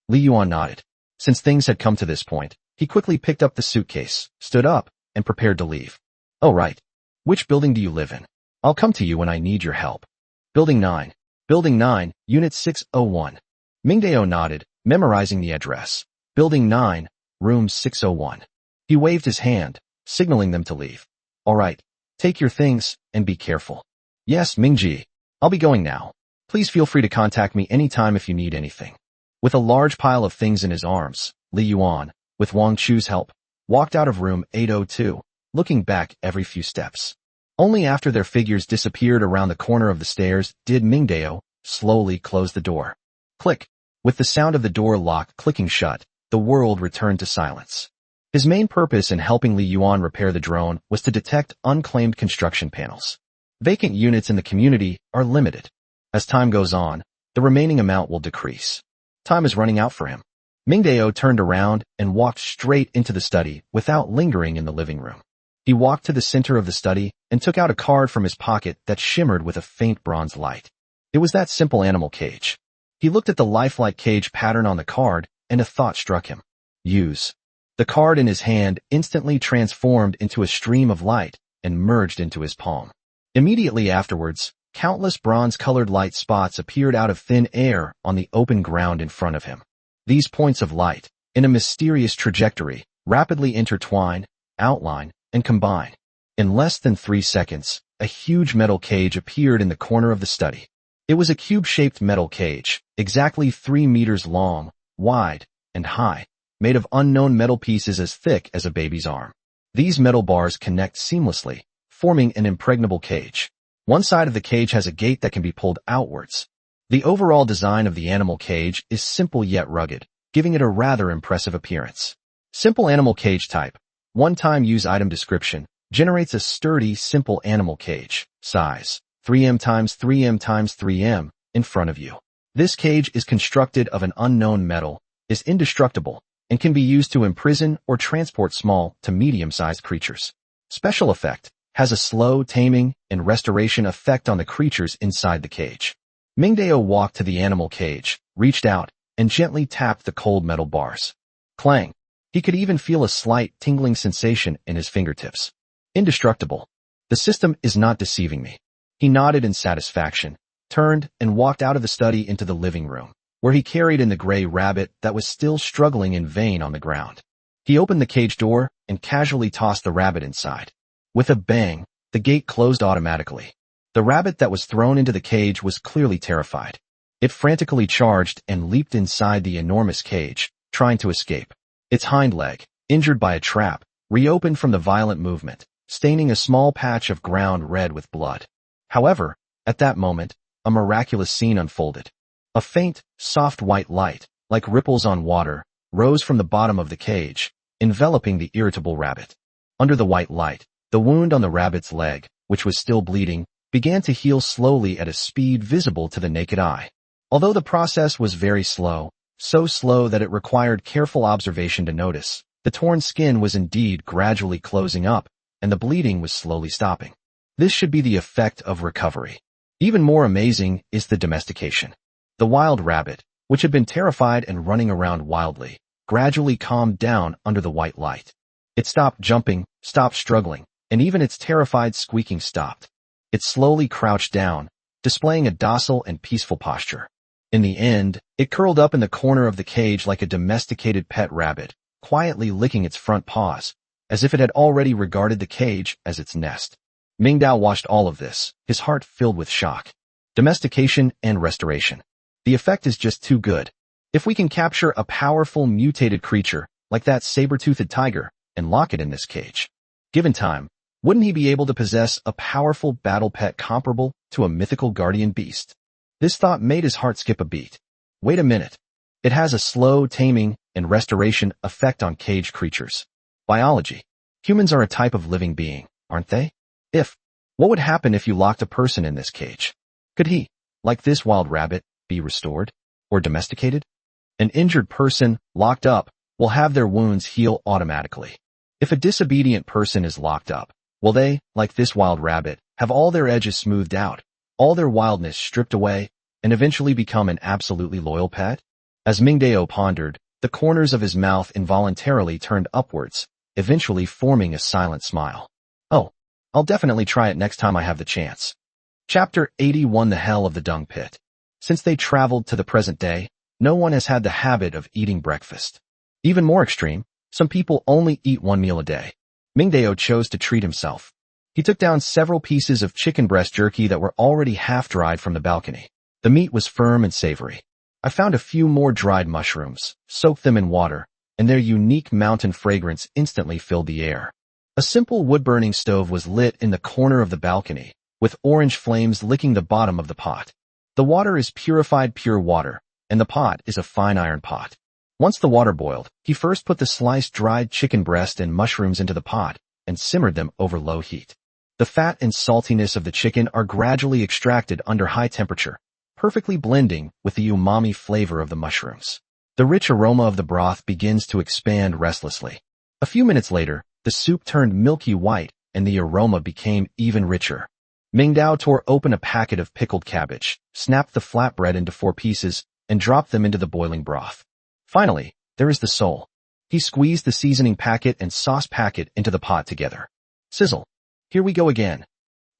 Li Yuan nodded. Since things had come to this point, he quickly picked up the suitcase, stood up, and prepared to leave. Oh right. Which building do you live in? I'll come to you when I need your help. Building 9. Building 9, Unit 601. Mingdao nodded, memorizing the address. Building 9, Room 601. He waved his hand, signaling them to leave. All right. Take your things, and be careful. Yes, Mingji. I'll be going now. Please feel free to contact me anytime if you need anything. With a large pile of things in his arms, Li Yuan, with Wang Chu's help, walked out of room 802, looking back every few steps. Only after their figures disappeared around the corner of the stairs did Mingdao slowly close the door. Click. With the sound of the door lock clicking shut, the world returned to silence. His main purpose in helping Li Yuan repair the drone was to detect unclaimed construction panels. Vacant units in the community are limited. As time goes on, the remaining amount will decrease. Time is running out for him. Mingdao turned around and walked straight into the study without lingering in the living room. He walked to the center of the study and took out a card from his pocket that shimmered with a faint bronze light. It was that simple animal cage. He looked at the lifelike cage pattern on the card, and a thought struck him. Use. The card in his hand instantly transformed into a stream of light and merged into his palm. Immediately afterwards, countless bronze-colored light spots appeared out of thin air on the open ground in front of him. These points of light, in a mysterious trajectory, rapidly intertwine, outline, and combine. In less than 3 seconds, a huge metal cage appeared in the corner of the study. It was a cube-shaped metal cage, exactly 3 meters long, wide, and high, made of unknown metal pieces as thick as a baby's arm. These metal bars connect seamlessly, forming an impregnable cage. One side of the cage has a gate that can be pulled outwards. The overall design of the animal cage is simple yet rugged, giving it a rather impressive appearance. Simple animal cage type. One-time use item description. Generates a sturdy, simple animal cage. Size. 3m x 3m x 3m, in front of you. This cage is constructed of an unknown metal, is indestructible, and can be used to imprison or transport small to medium-sized creatures. Special effect. Has a slow taming and restoration effect on the creatures inside the cage. Mingdao walked to the animal cage, reached out, and gently tapped the cold metal bars. Clang. He could even feel a slight tingling sensation in his fingertips. Indestructible. The system is not deceiving me. He nodded in satisfaction, turned, and walked out of the study into the living room, where he carried in the gray rabbit that was still struggling in vain on the ground. He opened the cage door and casually tossed the rabbit inside. With a bang, the gate closed automatically. The rabbit that was thrown into the cage was clearly terrified. It frantically charged and leaped inside the enormous cage, trying to escape. Its hind leg, injured by a trap, reopened from the violent movement, staining a small patch of ground red with blood. However, at that moment, a miraculous scene unfolded. A faint, soft white light, like ripples on water, rose from the bottom of the cage, enveloping the irritable rabbit. Under the white light, the wound on the rabbit's leg, which was still bleeding, began to heal slowly at a speed visible to the naked eye. Although the process was very slow, so slow that it required careful observation to notice, the torn skin was indeed gradually closing up, and the bleeding was slowly stopping. This should be the effect of recovery. Even more amazing is the domestication. The wild rabbit, which had been terrified and running around wildly, gradually calmed down under the white light. It stopped jumping, stopped struggling, and even its terrified squeaking stopped. It slowly crouched down, displaying a docile and peaceful posture. In the end, it curled up in the corner of the cage like a domesticated pet rabbit, quietly licking its front paws, as if it had already regarded the cage as its nest. Mingdao watched all of this, his heart filled with shock. Domestication and restoration. The effect is just too good. If we can capture a powerful mutated creature, like that saber-toothed tiger, and lock it in this cage, given time, wouldn't he be able to possess a powerful battle pet comparable to a mythical guardian beast? This thought made his heart skip a beat. Wait a minute. It has a slow taming and restoration effect on cage creatures. Biology. Humans are a type of living being, aren't they? What would happen if you locked a person in this cage? Could he, like this wild rabbit, be restored or domesticated? An injured person, locked up, will have their wounds heal automatically. If a disobedient person is locked up, will they, like this wild rabbit, have all their edges smoothed out, all their wildness stripped away, and eventually become an absolutely loyal pet? As Mingdao pondered, the corners of his mouth involuntarily turned upwards, eventually forming a silent smile. Oh, I'll definitely try it next time I have the chance. Chapter 81. The Hell of the Dung Pit. Since they traveled to the present day, no one has had the habit of eating breakfast. Even more extreme, some people only eat one meal a day. Mingdao chose to treat himself. He took down several pieces of chicken breast jerky that were already half-dried from the balcony. The meat was firm and savory. I found a few more dried mushrooms, soaked them in water, and their unique mountain fragrance instantly filled the air. A simple wood-burning stove was lit in the corner of the balcony, with orange flames licking the bottom of the pot. The water is purified pure water, and the pot is a fine iron pot. Once the water boiled, he first put the sliced dried chicken breast and mushrooms into the pot, and simmered them over low heat. The fat and saltiness of the chicken are gradually extracted under high temperature, perfectly blending with the umami flavor of the mushrooms. The rich aroma of the broth begins to expand restlessly. A few minutes later, the soup turned milky white, and the aroma became even richer. Mingdao tore open a packet of pickled cabbage, snapped the flatbread into 4 pieces, and dropped them into the boiling broth. Finally, there is the soul. He squeezed the seasoning packet and sauce packet into the pot together. Sizzle. Here we go again.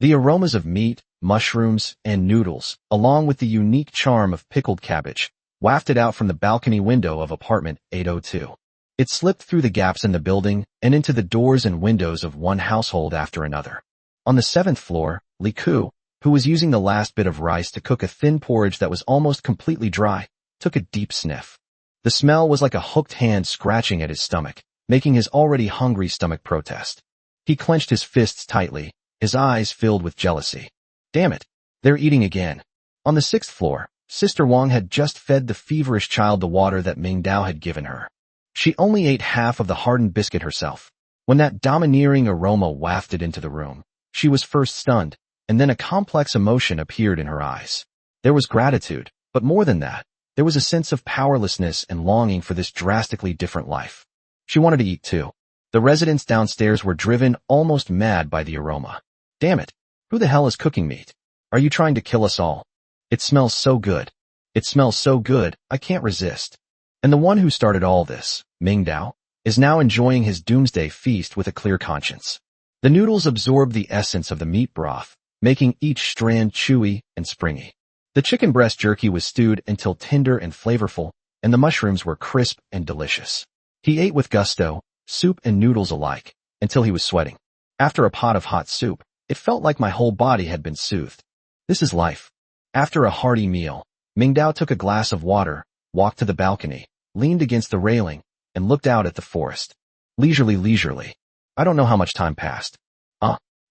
The aromas of meat, mushrooms, and noodles, along with the unique charm of pickled cabbage, wafted out from the balcony window of apartment 802. It slipped through the gaps in the building and into the doors and windows of one household after another. On the 7th floor, Li Ku, who was using the last bit of rice to cook a thin porridge that was almost completely dry, took a deep sniff. The smell was like a hooked hand scratching at his stomach, making his already hungry stomach protest. He clenched his fists tightly, his eyes filled with jealousy. Damn it, they're eating again. On the 6th floor, Sister Wang had just fed the feverish child the water that Mingdao had given her. She only ate half of the hardened biscuit herself. When that domineering aroma wafted into the room, she was first stunned, and then a complex emotion appeared in her eyes. There was gratitude, but more than that, there was a sense of powerlessness and longing for this drastically different life. She wanted to eat too. The residents downstairs were driven almost mad by the aroma. Damn it, who the hell is cooking meat? Are you trying to kill us all? It smells so good. It smells so good, I can't resist. And the one who started all this, Mingdao, is now enjoying his doomsday feast with a clear conscience. The noodles absorbed the essence of the meat broth, making each strand chewy and springy. The chicken breast jerky was stewed until tender and flavorful, and the mushrooms were crisp and delicious. He ate with gusto, soup and noodles alike, until he was sweating. After a pot of hot soup, it felt like my whole body had been soothed. This is life. After a hearty meal, Mingdao took a glass of water, walked to the balcony, leaned against the railing, and looked out at the forest. Leisurely. I don't know how much time passed.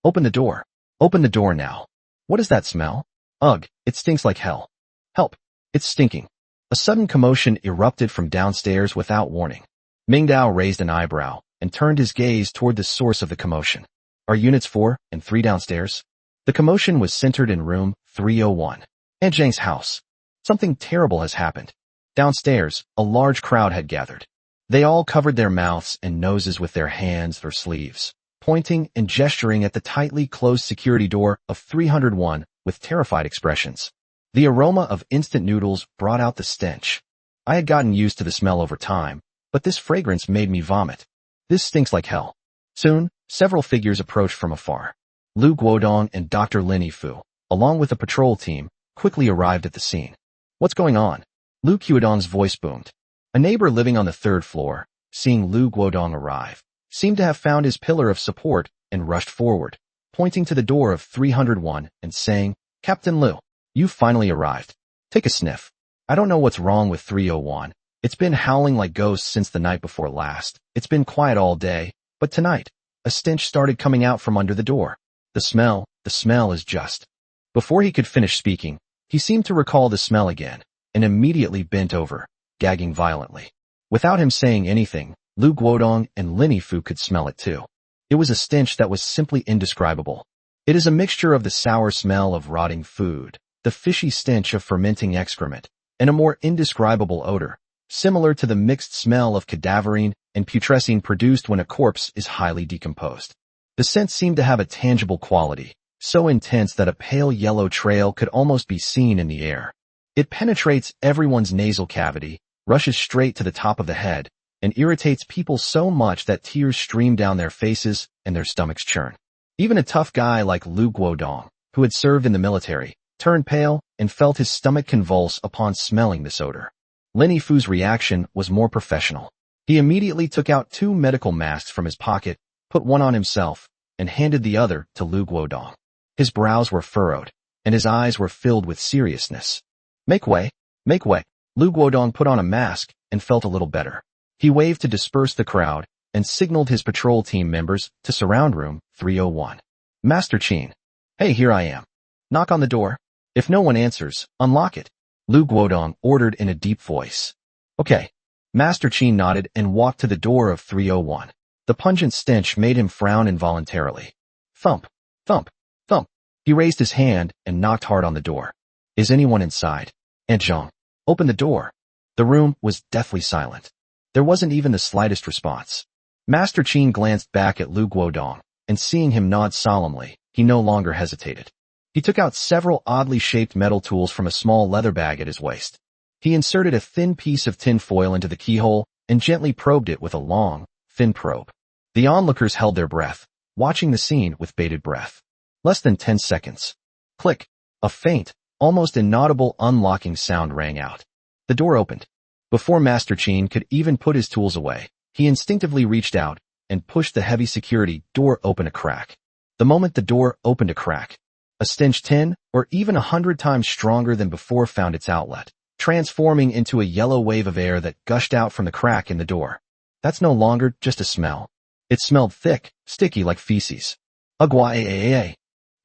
Open the door. Open the door now. What is that smell? Ugh, it stinks like hell. Help, it's stinking. A sudden commotion erupted from downstairs without warning. Mingdao raised an eyebrow and turned his gaze toward the source of the commotion. Are units 4 and 3 downstairs? The commotion was centered in room 301. Aunt Zhang's house. Something terrible has happened. Downstairs, a large crowd had gathered. They all covered their mouths and noses with their hands or sleeves, pointing and gesturing at the tightly closed security door of 301 with terrified expressions. The aroma of instant noodles brought out the stench. I had gotten used to the smell over time, but this fragrance made me vomit. This stinks like hell. Soon, several figures approached from afar. Lu Guodong and Dr. Lin Yifu, along with a patrol team, quickly arrived at the scene. What's going on? Lu Guodong's voice boomed. A neighbor living on the third floor, seeing Lu Guodong arrive, seemed to have found his pillar of support and rushed forward, pointing to the door of 301 and saying, Captain Lu, you finally arrived. Take a sniff. I don't know what's wrong with 301. It's been howling like ghosts since the night before last. It's been quiet all day, but tonight, a stench started coming out from under the door. The smell is just. Before he could finish speaking, he seemed to recall the smell again, and immediately bent over, gagging violently. Without him saying anything, Lu Guodong and Lin Yifu could smell it too. It was a stench that was simply indescribable. It is a mixture of the sour smell of rotting food, the fishy stench of fermenting excrement, and a more indescribable odor, similar to the mixed smell of cadaverine and putrescine produced when a corpse is highly decomposed. The scent seemed to have a tangible quality, so intense that a pale yellow trail could almost be seen in the air. It penetrates everyone's nasal cavity, rushes straight to the top of the head, and irritates people so much that tears stream down their faces and their stomachs churn. Even a tough guy like Lu Guodong, who had served in the military, turned pale and felt his stomach convulse upon smelling this odor. Lin Yifu's reaction was more professional. He immediately took out 2 medical masks from his pocket, put one on himself, and handed the other to Lu Guodong. His brows were furrowed, and his eyes were filled with seriousness. Make way, make way. Lu Guodong put on a mask and felt a little better. He waved to disperse the crowd and signaled his patrol team members to surround room 301. Master Qin. Hey, here I am. Knock on the door. If no one answers, unlock it. Lu Guodong ordered in a deep voice. Okay. Master Qin nodded and walked to the door of 301. The pungent stench made him frown involuntarily. Thump, thump, thump. He raised his hand and knocked hard on the door. Is anyone inside? Aunt Zhang, open the door. The room was deathly silent. There wasn't even the slightest response. Master Qin glanced back at Lu Guodong, and seeing him nod solemnly, he no longer hesitated. He took out several oddly shaped metal tools from a small leather bag at his waist. He inserted a thin piece of tin foil into the keyhole and gently probed it with a long, thin probe. The onlookers held their breath, watching the scene with bated breath. Less than 10 seconds. Click. A faint, almost inaudible unlocking sound rang out. The door opened. Before Master Qin could even put his tools away, he instinctively reached out and pushed the heavy security door open a crack. The moment the door opened a crack, a stench 10 or even 100 times stronger than before found its outlet, transforming into a yellow wave of air that gushed out from the crack in the door. That's no longer just a smell. It smelled thick, sticky like feces. Agua-a-a-a.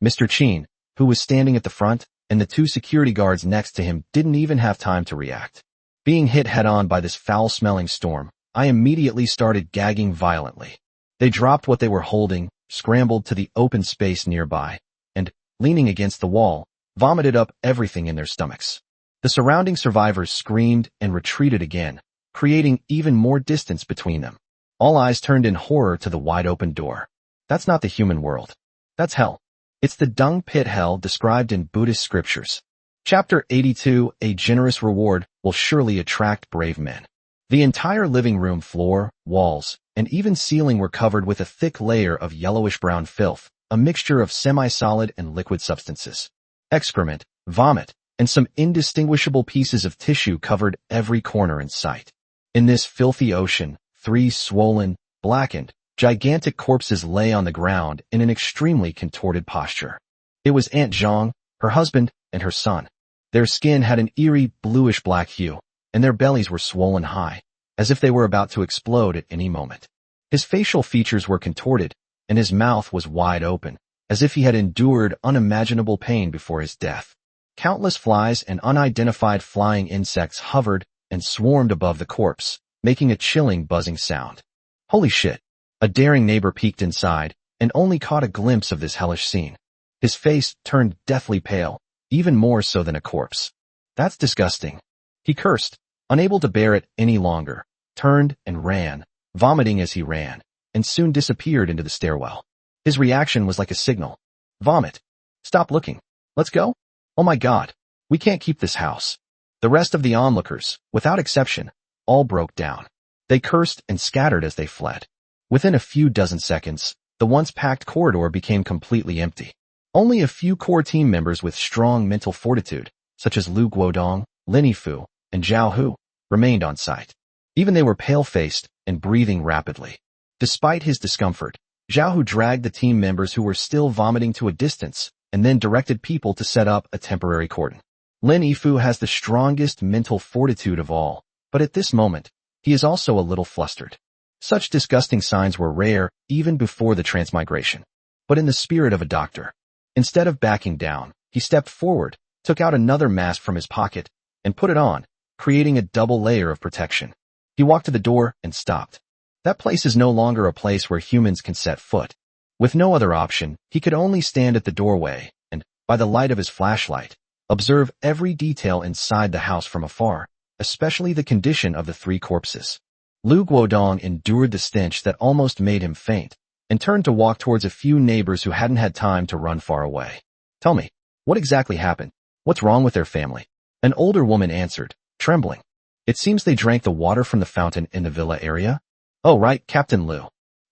Mr. Qin, who was standing at the front, and the 2 security guards next to him didn't even have time to react. Being hit head-on by this foul-smelling storm, I immediately started gagging violently. They dropped what they were holding, scrambled to the open space nearby, and, leaning against the wall, vomited up everything in their stomachs. The surrounding survivors screamed and retreated again, creating even more distance between them. All eyes turned in horror to the wide-open door. That's not the human world. That's hell. It's the dung pit hell described in Buddhist scriptures. Chapter 82, A generous reward will surely attract brave men. The entire living room floor, walls, and even ceiling were covered with a thick layer of yellowish-brown filth, a mixture of semi-solid and liquid substances. Excrement, vomit, and some indistinguishable pieces of tissue covered every corner in sight. In this filthy ocean, 3 swollen, blackened, gigantic corpses lay on the ground in an extremely contorted posture. It was Aunt Zhang, her husband, and her son. Their skin had an eerie bluish-black hue, and their bellies were swollen high, as if they were about to explode at any moment. His facial features were contorted, and his mouth was wide open, as if he had endured unimaginable pain before his death. Countless flies and unidentified flying insects hovered and swarmed above the corpse, making a chilling buzzing sound. Holy shit! A daring neighbor peeked inside, and only caught a glimpse of this hellish scene. His face turned deathly pale, even more so than a corpse. That's disgusting. He cursed, unable to bear it any longer, turned and ran, vomiting as he ran, and soon disappeared into the stairwell. His reaction was like a signal. Vomit. Stop looking. Let's go. Oh my God. We can't keep this house. The rest of the onlookers, without exception, all broke down. They cursed and scattered as they fled. Within a few dozen seconds, the once packed corridor became completely empty. Only a few core team members with strong mental fortitude, such as Lu Guodong, Lin Yifu, and Zhao Hu, remained on site. Even they were pale-faced and breathing rapidly. Despite his discomfort, Zhao Hu dragged the team members who were still vomiting to a distance and then directed people to set up a temporary cordon. Lin Yifu has the strongest mental fortitude of all, but at this moment, he is also a little flustered. Such disgusting signs were rare even before the transmigration. But in the spirit of a doctor, instead of backing down, he stepped forward, took out another mask from his pocket, and put it on, creating a double layer of protection. He walked to the door and stopped. That place is no longer a place where humans can set foot. With no other option, he could only stand at the doorway and, by the light of his flashlight, observe every detail inside the house from afar, especially the condition of the 3 corpses. Lu Guodong endured the stench that almost made him faint, and turned to walk towards a few neighbors who hadn't had time to run far away. "Tell me, what exactly happened? What's wrong with their family?" An older woman answered, trembling. "It seems they drank the water from the fountain in the villa area." "Oh right, Captain Lu.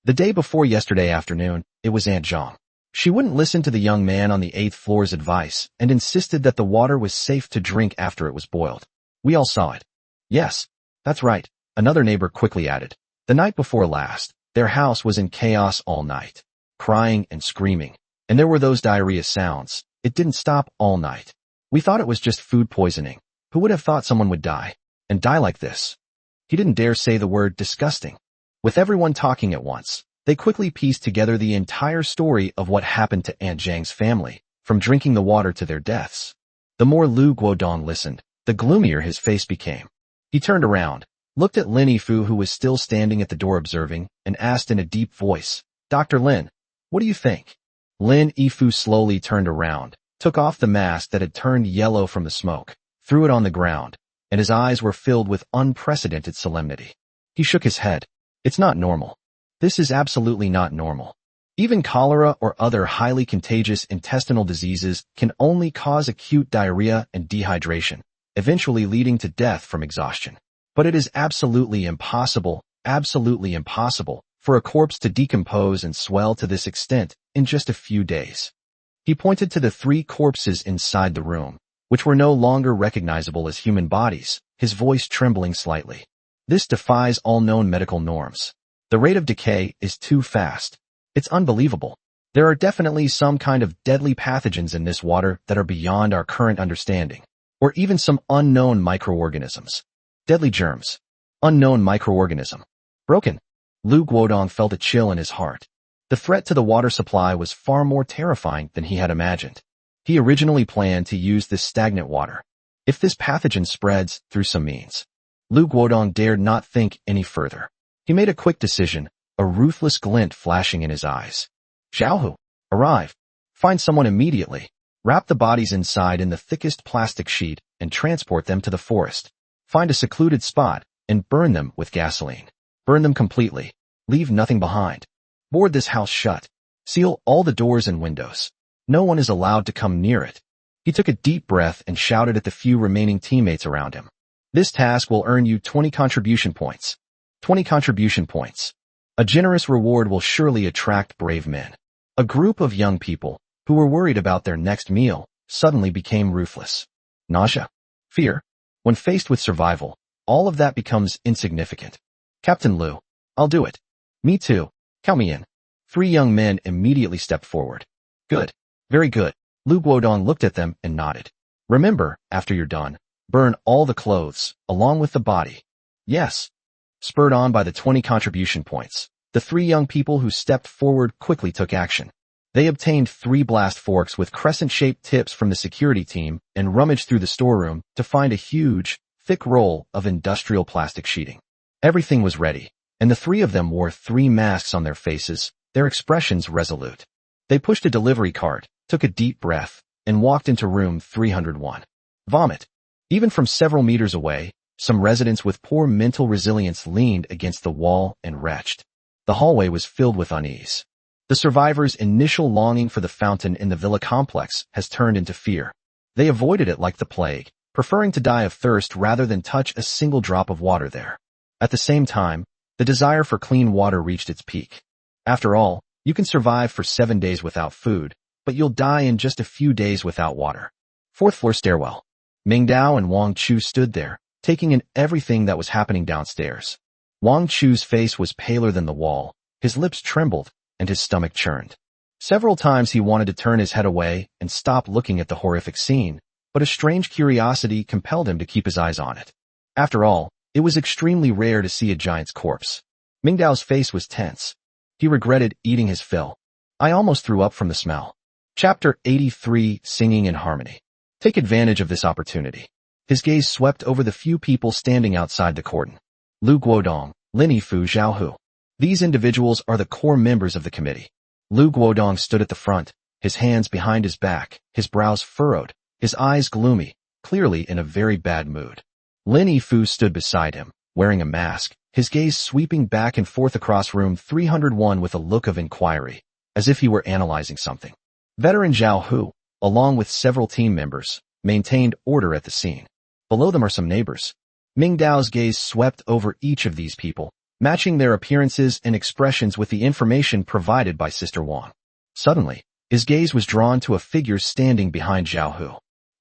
The day before yesterday afternoon, it was Aunt Zhang. She wouldn't listen to the young man on the 8th floor's advice and insisted that the water was safe to drink after it was boiled. We all saw it." "Yes, that's right," another neighbor quickly added. "The night before last, their house was in chaos all night, crying and screaming, and there were those diarrhea sounds. It didn't stop all night. We thought it was just food poisoning. Who would have thought someone would die? And die like this?" He didn't dare say the word disgusting. With everyone talking at once, they quickly pieced together the entire story of what happened to Aunt Zhang's family, from drinking the water to their deaths. The more Lu Guodong listened, the gloomier his face became. He turned around, looked at Lin Yifu who was still standing at the door observing, and asked in a deep voice, "Dr. Lin, what do you think?" Lin Yifu slowly turned around, took off the mask that had turned yellow from the smoke, threw it on the ground, and his eyes were filled with unprecedented solemnity. He shook his head. "It's not normal. This is absolutely not normal. Even cholera or other highly contagious intestinal diseases can only cause acute diarrhea and dehydration, eventually leading to death from exhaustion. But it is absolutely impossible for a corpse to decompose and swell to this extent in just a few days." He pointed to the 3 corpses inside the room, which were no longer recognizable as human bodies, his voice trembling slightly. "This defies all known medical norms. The rate of decay is too fast. It's unbelievable. There are definitely some kind of deadly pathogens in this water that are beyond our current understanding, or even some unknown microorganisms. Deadly germs. Unknown microorganism. Broken." Lu Guodong felt a chill in his heart. The threat to the water supply was far more terrifying than he had imagined. He originally planned to use this stagnant water. If this pathogen spreads through some means, Lu Guodong dared not think any further. He made a quick decision, a ruthless glint flashing in his eyes. "Zhao Hu, arrive. Find someone immediately. Wrap the bodies inside in the thickest plastic sheet and transport them to the forest. Find a secluded spot and burn them with gasoline. Burn them completely. Leave nothing behind. Board this house shut. Seal all the doors and windows. No one is allowed to come near it." He took a deep breath and shouted at the few remaining teammates around him. "This task will earn you 20 contribution points. 20 contribution points. A generous reward will surely attract brave men." A group of young people, who were worried about their next meal, suddenly became ruthless. Nausea. Fear. When faced with survival, all of that becomes insignificant. "Captain Lu, I'll do it." "Me too. Count me in." 3 young men immediately stepped forward. "Good. Very good." Lu Guodong looked at them and nodded. "Remember, after you're done, burn all the clothes, along with the body." "Yes." Spurred on by the 20 contribution points, the 3 young people who stepped forward quickly took action. They obtained 3 blast forks with crescent-shaped tips from the security team and rummaged through the storeroom to find a huge, thick roll of industrial plastic sheeting. Everything was ready, and the 3 of them wore 3 masks on their faces, their expressions resolute. They pushed a delivery cart, took a deep breath, and walked into room 301. Vomit. Even from several meters away, some residents with poor mental resilience leaned against the wall and retched. The hallway was filled with unease. The survivors' initial longing for the fountain in the villa complex has turned into fear. They avoided it like the plague, preferring to die of thirst rather than touch a single drop of water there. At the same time, the desire for clean water reached its peak. After all, you can survive for 7 days without food, but you'll die in just a few days without water. Fourth floor stairwell. Mingdao and Wang Chu stood there, taking in everything that was happening downstairs. Wang Chu's face was paler than the wall, his lips trembled, and his stomach churned. Several times he wanted to turn his head away and stop looking at the horrific scene, but a strange curiosity compelled him to keep his eyes on it. After all, it was extremely rare to see a giant's corpse. Mingdao's face was tense. He regretted eating his fill. I almost threw up from the smell. Chapter 83, Singing in Harmony. Take advantage of this opportunity. His gaze swept over the few people standing outside the cordon. Lu Guodong, Lin Yifu, Zhao Hu. These individuals are the core members of the committee. Lu Guodong stood at the front, his hands behind his back, his brows furrowed, his eyes gloomy, clearly in a very bad mood. Lin Yifu stood beside him, wearing a mask, his gaze sweeping back and forth across room 301 with a look of inquiry, as if he were analyzing something. Veteran Zhao Hu, along with several team members, maintained order at the scene. Below them are some neighbors. Mingdao's gaze swept over each of these people, matching their appearances and expressions with the information provided by Sister Wang. Suddenly, his gaze was drawn to a figure standing behind Zhao Hu.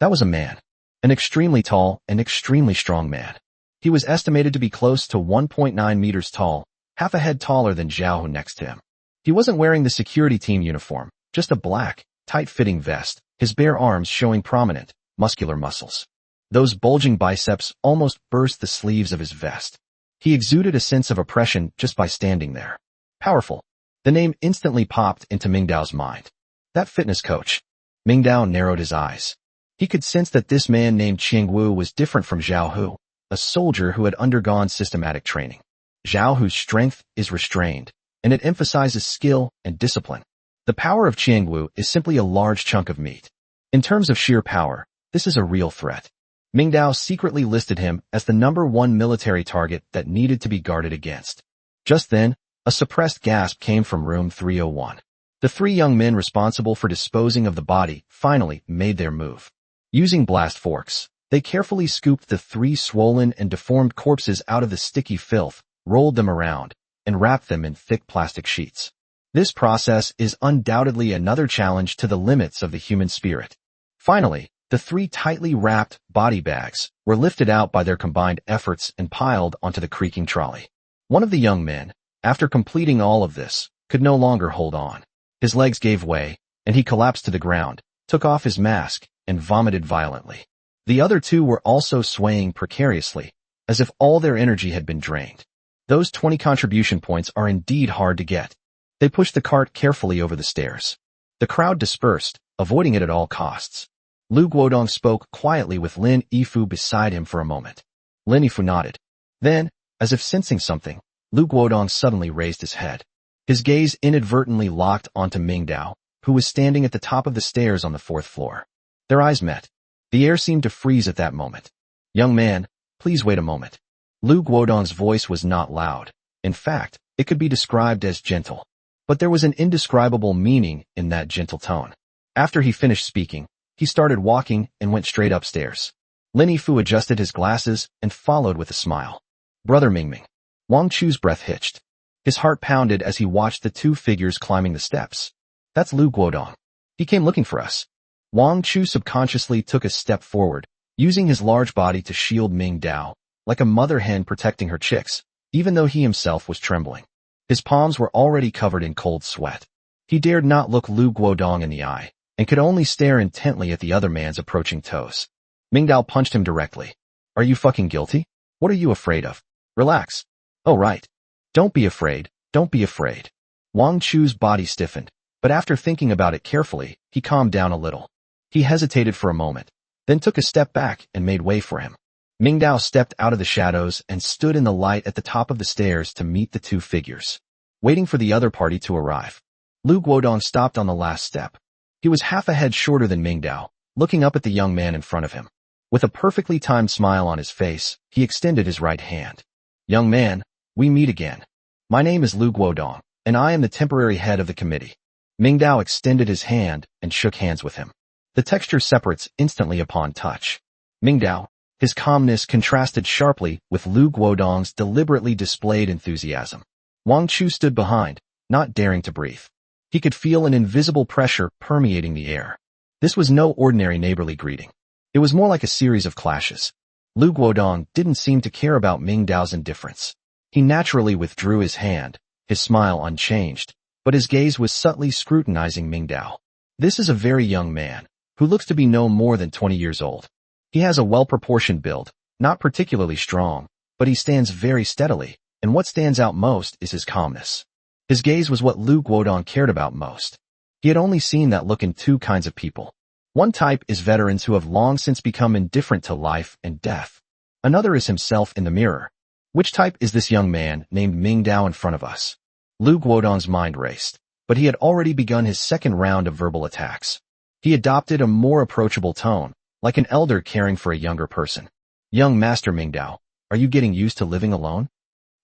That was a man. An extremely tall and extremely strong man. He was estimated to be close to 1.9 meters tall, half a head taller than Zhao Hu next to him. He wasn't wearing the security team uniform, just a black, tight-fitting vest, his bare arms showing prominent, muscular muscles. Those bulging biceps almost burst the sleeves of his vest. He exuded a sense of oppression just by standing there. Powerful. The name instantly popped into Mingdao's mind. That fitness coach. Mingdao narrowed his eyes. He could sense that this man named Qiang Wu was different from Zhao Hu, a soldier who had undergone systematic training. Zhao Hu's strength is restrained, and it emphasizes skill and discipline. The power of Qiang Wu is simply a large chunk of meat. In terms of sheer power, this is a real threat. Mingdao secretly listed him as the #1 military target that needed to be guarded against. Just then, a suppressed gasp came from room 301. The 3 young men responsible for disposing of the body finally made their move. Using blast forks, they carefully scooped the 3 swollen and deformed corpses out of the sticky filth, rolled them around, and wrapped them in thick plastic sheets. This process is undoubtedly another challenge to the limits of the human spirit. Finally, the 3 tightly wrapped body bags were lifted out by their combined efforts and piled onto the creaking trolley. One of the young men, after completing all of this, could no longer hold on. His legs gave way, and he collapsed to the ground, took off his mask, and vomited violently. The other 2 were also swaying precariously, as if all their energy had been drained. Those 20 contribution points are indeed hard to get. They pushed the cart carefully over the stairs. The crowd dispersed, avoiding it at all costs. Lu Guodong spoke quietly with Lin Yifu beside him for a moment. Lin Yifu nodded. Then, as if sensing something, Lu Guodong suddenly raised his head. His gaze inadvertently locked onto Mingdao, who was standing at the top of the stairs on the 4th floor. Their eyes met. The air seemed to freeze at that moment. Young man, please wait a moment. Lu Guodong's voice was not loud. In fact, it could be described as gentle. But there was an indescribable meaning in that gentle tone. After he finished speaking, he started walking and went straight upstairs. Lin Yifu adjusted his glasses and followed with a smile. Brother Mingming. Wang Chu's breath hitched. His heart pounded as he watched the 2 figures climbing the steps. That's Lu Guodong. He came looking for us. Wang Chu subconsciously took a step forward, using his large body to shield Mingdao, like a mother hen protecting her chicks, even though he himself was trembling. His palms were already covered in cold sweat. He dared not look Lu Guodong in the eye, and could only stare intently at the other man's approaching toes. Mingdao punched him directly. Are you fucking guilty? What are you afraid of? Relax. Oh right. Don't be afraid, don't be afraid. Wang Chu's body stiffened, but after thinking about it carefully, he calmed down a little. He hesitated for a moment, then took a step back and made way for him. Mingdao stepped out of the shadows and stood in the light at the top of the stairs to meet the 2 figures, waiting for the other party to arrive. Lu Guodong stopped on the last step. He was half a head shorter than Mingdao, looking up at the young man in front of him. With a perfectly timed smile on his face, he extended his right hand. Young man, we meet again. My name is Lu Guodong, and I am the temporary head of the committee. Mingdao extended his hand and shook hands with him. The texture separates instantly upon touch. Mingdao, His calmness contrasted sharply with Lu Guodong's deliberately displayed enthusiasm. Wang Chu stood behind, not daring to breathe. He could feel an invisible pressure permeating the air. This was no ordinary neighborly greeting. It was more like a series of clashes. Lu Guodong didn't seem to care about Ming Dao's indifference. He naturally withdrew his hand, his smile unchanged, but his gaze was subtly scrutinizing Ming Dao. This is a very young man, who looks to be no more than 20 years old. He has a well-proportioned build, not particularly strong, but he stands very steadily, and what stands out most is his calmness. His gaze was what Lu Guodong cared about most. He had only seen that look in two kinds of people. One type is veterans who have long since become indifferent to life and death. Another is himself in the mirror. Which type is this young man named Ming Dao in front of us? Lu Guodong's mind raced, but he had already begun his second round of verbal attacks. He adopted a more approachable tone, like an elder caring for a younger person. Young Master Ming Dao, are you getting used to living alone?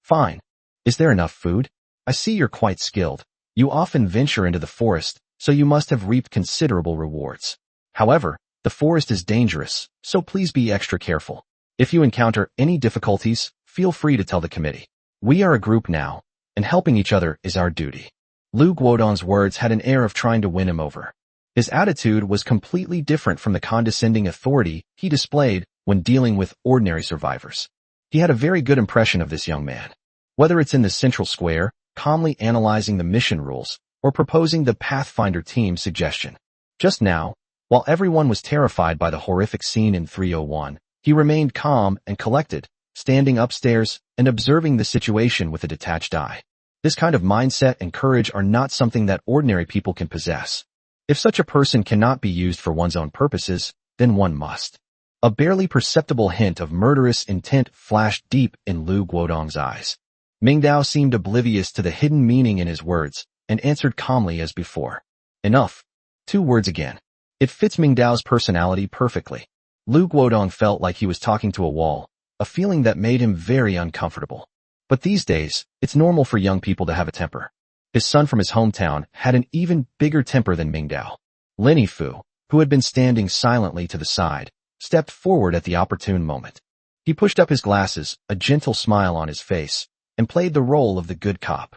Fine. Is there enough food? I see you're quite skilled. You often venture into the forest, so you must have reaped considerable rewards. However, the forest is dangerous, so please be extra careful. If you encounter any difficulties, feel free to tell the committee. We are a group now, and helping each other is our duty. Lu Guodong's words had an air of trying to win him over. His attitude was completely different from the condescending authority he displayed when dealing with ordinary survivors. He had a very good impression of this young man. Whether it's in the central square, calmly analyzing the mission rules, or proposing the Pathfinder team suggestion. Just now, while everyone was terrified by the horrific scene in 301, he remained calm and collected, standing upstairs and observing the situation with a detached eye. This kind of mindset and courage are not something that ordinary people can possess. If such a person cannot be used for one's own purposes, then one must. A barely perceptible hint of murderous intent flashed deep in Lu Guodong's eyes. Ming Dao seemed oblivious to the hidden meaning in his words, and answered calmly as before. Enough. 2 words again. It fits Ming Dao's personality perfectly. Lu Guodong felt like he was talking to a wall, a feeling that made him very uncomfortable. But these days, it's normal for young people to have a temper. His son from his hometown had an even bigger temper than Ming Dao. Lin Yifu, who had been standing silently to the side, stepped forward at the opportune moment. He pushed up his glasses, a gentle smile on his face, and played the role of the good cop.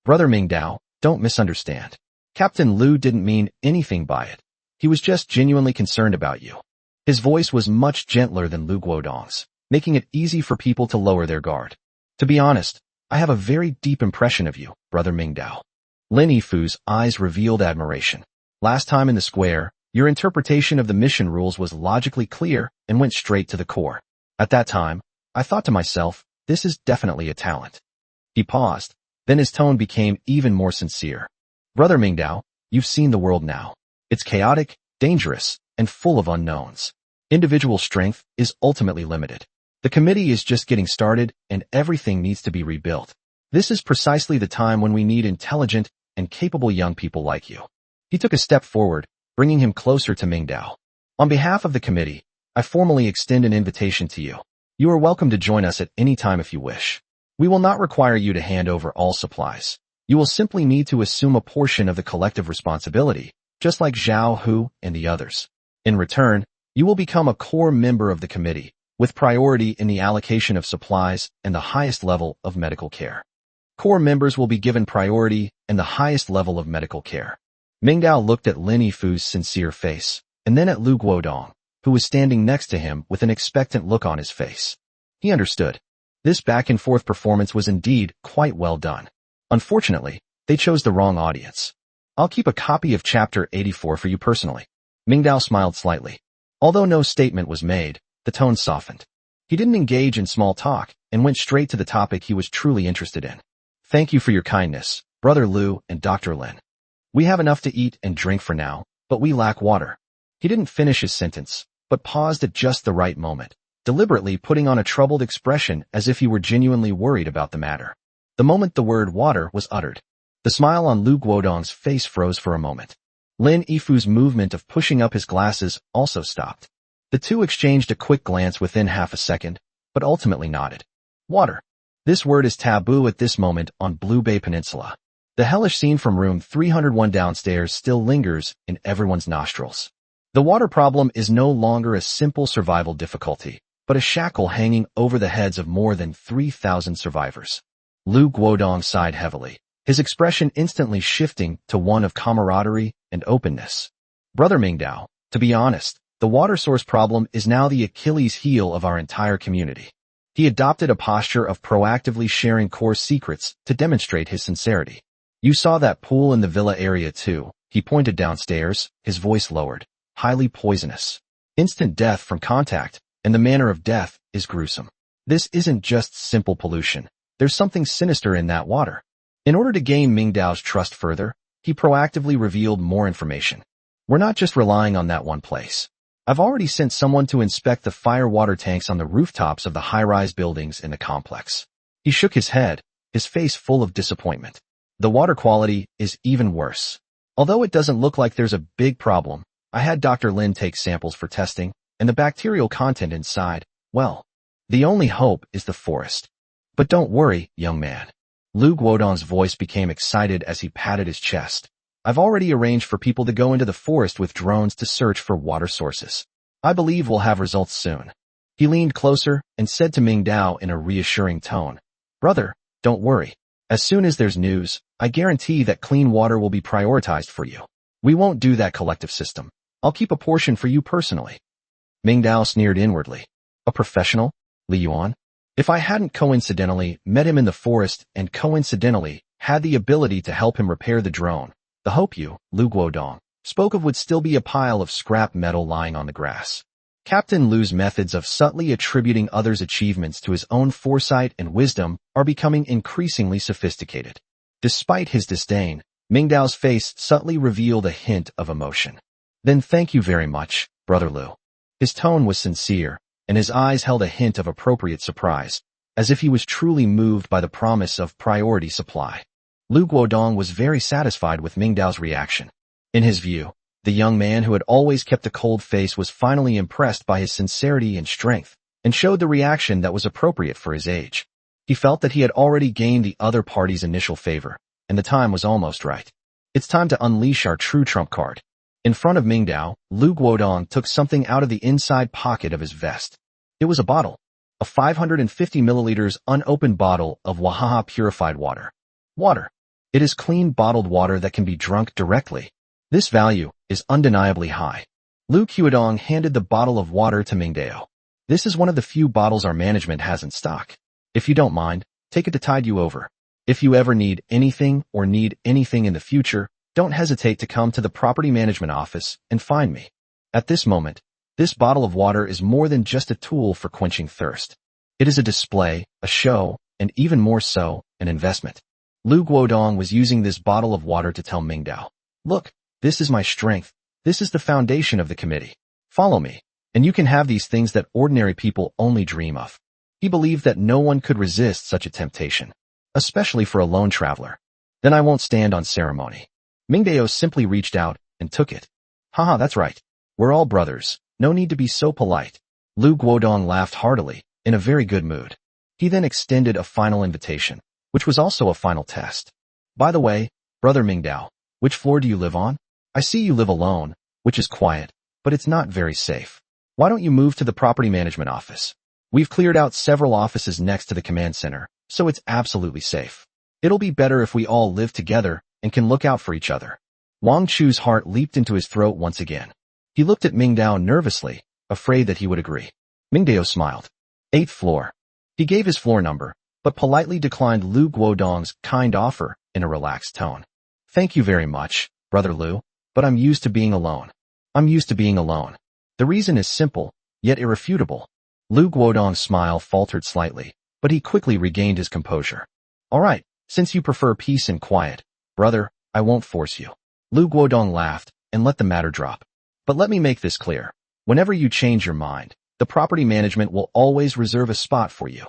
Brother Ming Dao, don't misunderstand. Captain Lu didn't mean anything by it. He was just genuinely concerned about you. His voice was much gentler than Lu Guodong's, making it easy for people to lower their guard. To be honest, I have a very deep impression of you, Brother Ming Dao. Lin Yifu's eyes revealed admiration. Last time in the square, your interpretation of the mission rules was logically clear and went straight to the core. At that time, I thought to myself, this is definitely a talent. He paused, then his tone became even more sincere. Brother Ming Dao, you've seen the world now. It's chaotic, dangerous, and full of unknowns. Individual strength is ultimately limited. The committee is just getting started, and everything needs to be rebuilt. This is precisely the time when we need intelligent and capable young people like you. He took a step forward, bringing him closer to Ming Dao. On behalf of the committee, I formally extend an invitation to you. You are welcome to join us at any time if you wish. We will not require you to hand over all supplies. You will simply need to assume a portion of the collective responsibility, just like Zhao Hu and the others. In return, you will become a core member of the committee, with priority in the allocation of supplies and the highest level of medical care. Core members will be given priority and the highest level of medical care. Ming Dao looked at Lin Yifu's sincere face, and then at Lu Guodong, who was standing next to him with an expectant look on his face. He understood. This back-and-forth performance was indeed quite well done. Unfortunately, they chose the wrong audience. I'll keep a copy of Chapter 84 for you personally. Ming Dao smiled slightly. Although no statement was made, the tone softened. He didn't engage in small talk and went straight to the topic he was truly interested in. Thank you for your kindness, Brother Lu and Dr. Lin. We have enough to eat and drink for now, but we lack water. He didn't finish his sentence, but paused at just the right moment, deliberately putting on a troubled expression as if he were genuinely worried about the matter. The moment the word water was uttered, the smile on Lu Guodong's face froze for a moment. Lin Yifu's movement of pushing up his glasses also stopped. The two exchanged a quick glance within half a second, but ultimately nodded. Water. This word is taboo at this moment on Blue Bay Peninsula. The hellish scene from room 301 downstairs still lingers in everyone's nostrils. The water problem is no longer a simple survival difficulty. but a shackle hanging over the heads of more than 3,000 survivors. Lu Guodong sighed heavily, his expression instantly shifting to one of camaraderie and openness. Brother Mingdao, to be honest, the water source problem is now the Achilles heel of our entire community. He adopted a posture of proactively sharing core secrets to demonstrate his sincerity. You saw that pool in the villa area too. He pointed downstairs, his voice lowered. Highly poisonous. Instant death from contact, and the manner of death is gruesome. This isn't just simple pollution. There's something sinister in that water. In order to gain Mingdao's trust further, he proactively revealed more information. We're not just relying on that one place. I've already sent someone to inspect the fire water tanks on the rooftops of the high-rise buildings in the complex. He shook his head, his face full of disappointment. The water quality is even worse. Although it doesn't look like there's a big problem, I had Dr. Lin take samples for testing, and the bacterial content inside, well, the only hope is the forest. But don't worry, young man. Lu Guodong's voice became excited as he patted his chest. I've already arranged for people to go into the forest with drones to search for water sources. I believe we'll have results soon. He leaned closer and said to Mingdao in a reassuring tone, Brother, don't worry. As soon as there's news, I guarantee that clean water will be prioritized for you. We won't do that collective system. I'll keep a portion for you personally. Mingdao sneered inwardly. A professional? Li Yuan? If I hadn't coincidentally met him in the forest and coincidentally had the ability to help him repair the drone, the hope you, Lu Guodong, spoke of would still be a pile of scrap metal lying on the grass. Captain Lu's methods of subtly attributing others' achievements to his own foresight and wisdom are becoming increasingly sophisticated. Despite his disdain, Mingdao's face subtly revealed a hint of emotion. Then thank you very much, Brother Lu. His tone was sincere, and his eyes held a hint of appropriate surprise, as if he was truly moved by the promise of priority supply. Lu Guodong was very satisfied with Mingdao's reaction. In his view, the young man who had always kept a cold face was finally impressed by his sincerity and strength, and showed the reaction that was appropriate for his age. He felt that he had already gained the other party's initial favor, and the time was almost right. It's time to unleash our true trump card. In front of Mingdao, Lu Guodong took something out of the inside pocket of his vest. It was a bottle. A 550 milliliters unopened bottle of Wahaha purified water. Water. It is clean bottled water that can be drunk directly. This value is undeniably high. Lu Guodong handed the bottle of water to Mingdao. This is one of the few bottles our management has in stock. If you don't mind, take it to tide you over. If you ever need anything in the future, don't hesitate to come to the property management office and find me. At this moment, this bottle of water is more than just a tool for quenching thirst. It is a display, a show, and even more so, an investment. Lu Guodong was using this bottle of water to tell Mingdao, look, this is my strength. This is the foundation of the committee. Follow me, and you can have these things that ordinary people only dream of. He believed that no one could resist such a temptation, especially for a lone traveler. Then I won't stand on ceremony. Mingdao simply reached out and took it. Haha, that's right. We're all brothers. No need to be so polite. Lu Guodong laughed heartily, in a very good mood. He then extended a final invitation, which was also a final test. By the way, Brother Mingdao, which floor do you live on? I see you live alone, which is quiet, but it's not very safe. Why don't you move to the property management office? We've cleared out several offices next to the command center, so it's absolutely safe. It'll be better if we all live together and can look out for each other. Wang Chu's heart leaped into his throat once again. He looked at Mingdao nervously, afraid that he would agree. Mingdao smiled. 8th floor. He gave his floor number, but politely declined Lu Guodong's kind offer in a relaxed tone. Thank you very much, Brother Lu, but I'm used to being alone. I'm used to being alone. The reason is simple, yet irrefutable. Lu Guodong's smile faltered slightly, but he quickly regained his composure. All right, since you prefer peace and quiet, brother, I won't force you. Lu Guodong laughed and let the matter drop. But let me make this clear. Whenever you change your mind, the property management will always reserve a spot for you.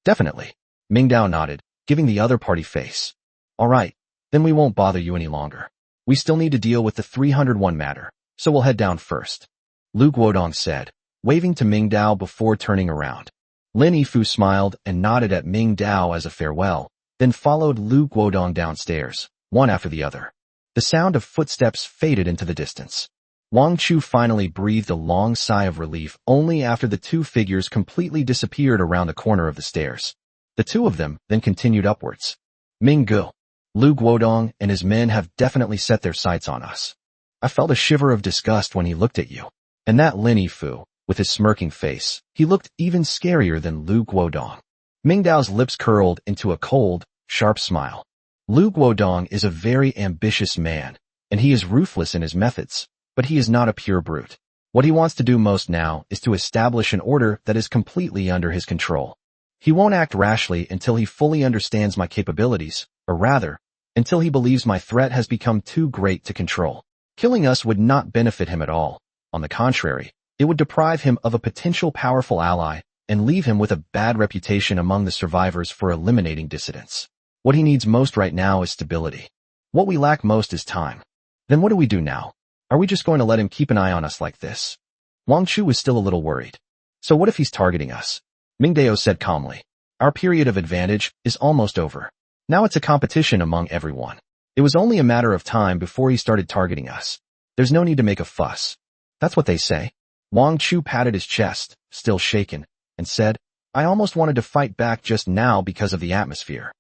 Definitely. Mingdao nodded, giving the other party face. All right, then we won't bother you any longer. We still need to deal with the 301 matter, so we'll head down first. Lu Guodong said, waving to Mingdao before turning around. Lin Yifu smiled and nodded at Mingdao as a farewell, then followed Lu Guodong downstairs, one after the other. The sound of footsteps faded into the distance. Wang Chu finally breathed a long sigh of relief only after the two figures completely disappeared around the corner of the stairs. The two of them then continued upwards. Ming Gu, Lu Guodong and his men have definitely set their sights on us. I felt a shiver of disgust when he looked at you. And that Lin Fu, with his smirking face, he looked even scarier than Lu Guodong. Ming Dao's lips curled into a cold, sharp smile. Lu Guodong is a very ambitious man, and he is ruthless in his methods, but he is not a pure brute. What he wants to do most now is to establish an order that is completely under his control. He won't act rashly until he fully understands my capabilities, or rather, until he believes my threat has become too great to control. Killing us would not benefit him at all. On the contrary, it would deprive him of a potential powerful ally and leave him with a bad reputation among the survivors for eliminating dissidents. What he needs most right now is stability. What we lack most is time. Then what do we do now? Are we just going to let him keep an eye on us like this? Wang Chu was still a little worried. So what if he's targeting us? Ming Dao said calmly. Our period of advantage is almost over. Now it's a competition among everyone. It was only a matter of time before he started targeting us. There's no need to make a fuss. That's what they say. Wang Chu patted his chest, still shaken, and said, I almost wanted to fight back just now because of the atmosphere.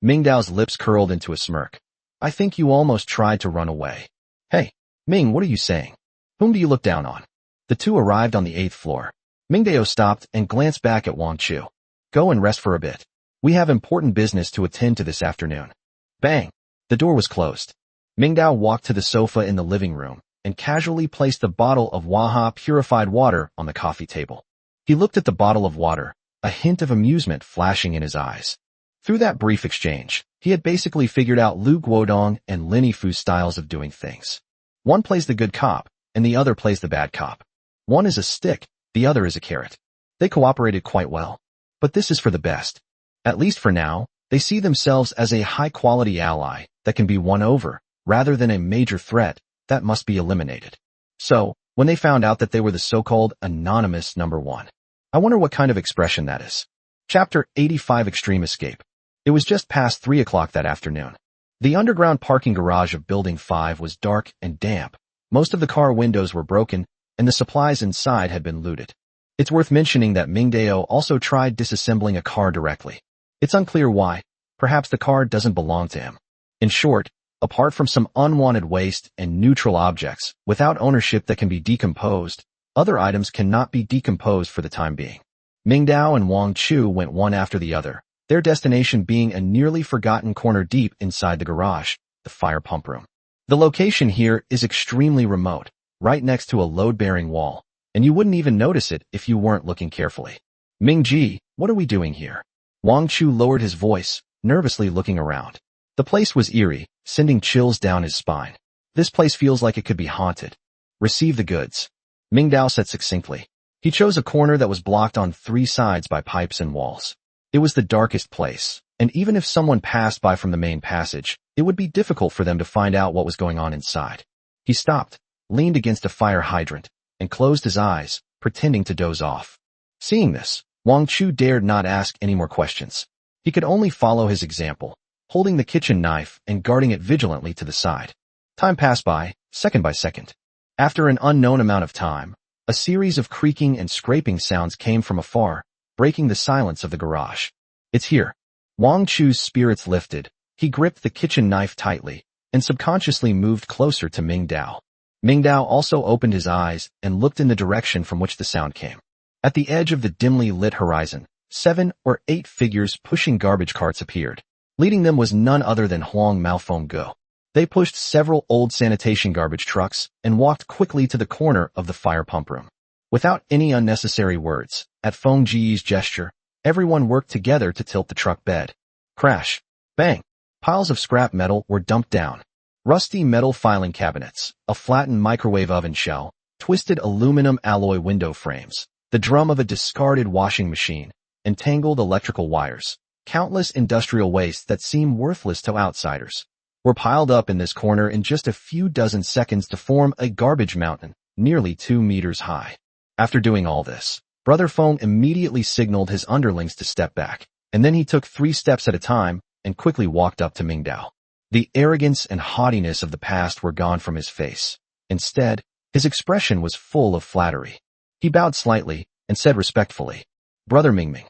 Ming Dao's lips curled into a smirk. I think you almost tried to run away. Hey, Ming, what are you saying? Whom do you look down on? The two arrived on the 8th floor. Ming Dao stopped and glanced back at Wang Chu. Go and rest for a bit. We have important business to attend to this afternoon. Bang! The door was closed. Ming Dao walked to the sofa in the living room and casually placed the bottle of Waha purified water on the coffee table. He looked at the bottle of water, a hint of amusement flashing in his eyes. Through that brief exchange, he had basically figured out Lu Guodong and Lin Fu's styles of doing things. One plays the good cop, and the other plays the bad cop. One is a stick, the other is a carrot. They cooperated quite well. But this is for the best. At least for now, they see themselves as a high-quality ally that can be won over, rather than a major threat that must be eliminated. So, when they found out that they were the so-called anonymous number one, I wonder what kind of expression that is. Chapter 85 Extreme Escape. It was just past 3 o'clock that afternoon. The underground parking garage of Building 5 was dark and damp. Most of the car windows were broken, and the supplies inside had been looted. It's worth mentioning that Ming Dao also tried disassembling a car directly. It's unclear why. Perhaps the car doesn't belong to him. In short, apart from some unwanted waste and neutral objects, without ownership that can be decomposed, other items cannot be decomposed for the time being. Ming Dao and Wang Chu went one after the other, their destination being a nearly forgotten corner deep inside the garage, the fire pump room. The location here is extremely remote, right next to a load-bearing wall, and you wouldn't even notice it if you weren't looking carefully. Ming Ji, what are we doing here? Wang Chu lowered his voice, nervously looking around. The place was eerie, sending chills down his spine. This place feels like it could be haunted. Receive the goods. Ming Dao said succinctly. He chose a corner that was blocked on 3 sides by pipes and walls. It was the darkest place, and even if someone passed by from the main passage, it would be difficult for them to find out what was going on inside. He stopped, leaned against a fire hydrant, and closed his eyes, pretending to doze off. Seeing this, Wang Chu dared not ask any more questions. He could only follow his example, holding the kitchen knife and guarding it vigilantly to the side. Time passed by, second by second. After an unknown amount of time, a series of creaking and scraping sounds came from afar, breaking the silence of the garage. It's here. Wang Chu's spirits lifted. He gripped the kitchen knife tightly and subconsciously moved closer to Ming Dao. Ming Dao also opened his eyes and looked in the direction from which the sound came. At the edge of the dimly lit horizon, 7 or 8 figures pushing garbage carts appeared. Leading them was none other than Huang Maofeng Go. They pushed several old sanitation garbage trucks and walked quickly to the corner of the fire pump room. Without any unnecessary words, at Feng Ji's gesture, everyone worked together to tilt the truck bed. Crash. Bang. Piles of scrap metal were dumped down. Rusty metal filing cabinets, a flattened microwave oven shell, twisted aluminum alloy window frames, the drum of a discarded washing machine, entangled electrical wires, countless industrial waste that seem worthless to outsiders, were piled up in this corner in just a few dozen seconds to form a garbage mountain, nearly 2 meters high. After doing all this, Brother Feng immediately signaled his underlings to step back, and then he took 3 steps at a time and quickly walked up to Ming Dao. The arrogance and haughtiness of the past were gone from his face. Instead, His expression was full of flattery. He bowed slightly and said respectfully, "Brother Mingming,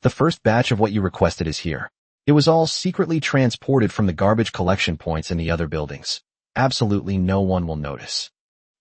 the first batch of what you requested is here. It was all secretly transported from the garbage collection points in the other buildings. Absolutely no one will notice."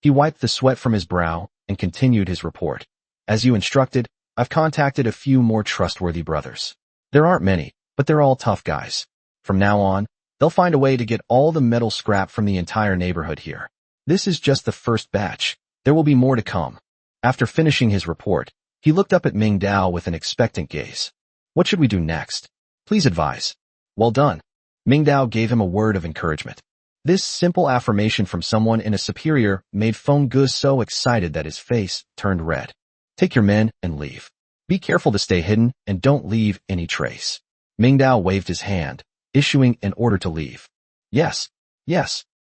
He wiped the sweat from his brow and continued his report. "As you instructed, I've contacted a few more trustworthy brothers. There aren't many, but they're all tough guys. From now on, they'll find a way to get all the metal scrap from the entire neighborhood here. This is just the first batch. There will be more to come." After finishing his report, he looked up at Ming Dao with an expectant gaze. "What should we do next? Please advise." "Well done." Ming Dao gave him a word of encouragement. This simple affirmation from someone in a superior made Feng Ge so excited that his face turned red. "Take your men and leave. Be careful to stay hidden and don't leave any trace." Ming Dao waved his hand, issuing an order to leave. Yes,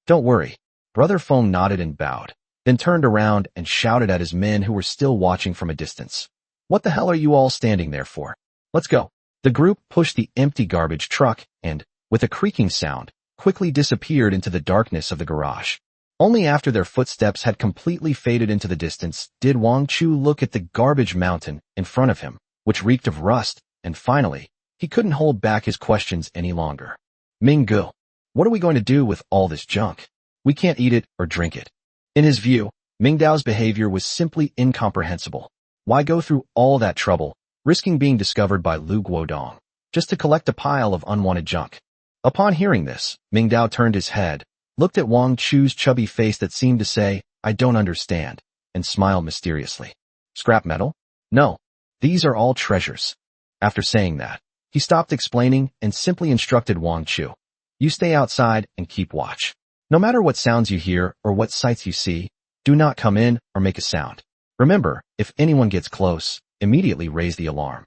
don't worry." Brother Feng nodded and bowed, then turned around and shouted at his men who were still watching from a distance. "What the hell are you all standing there for? Let's go." The group pushed the empty garbage truck and, with a creaking sound, quickly disappeared into the darkness of the garage. Only after their footsteps had completely faded into the distance did Wang Chu look at the garbage mountain in front of him, which reeked of rust, and finally, he couldn't hold back his questions any longer. "Ming Ge, what are we going to do with all this junk? We can't eat it or drink it." In his view, Ming Dao's behavior was simply incomprehensible. Why go through all that trouble, risking being discovered by Lu Guodong, just to collect a pile of unwanted junk? Upon hearing this, Ming Dao turned his head, looked at Wang Chu's chubby face that seemed to say, "I don't understand," and smiled mysteriously. "Scrap metal? No. These are all treasures." After saying that, he stopped explaining and simply instructed Wang Chu. "You stay outside and keep watch. No matter what sounds you hear or what sights you see, do not come in or make a sound. Remember, if anyone gets close, immediately raise the alarm."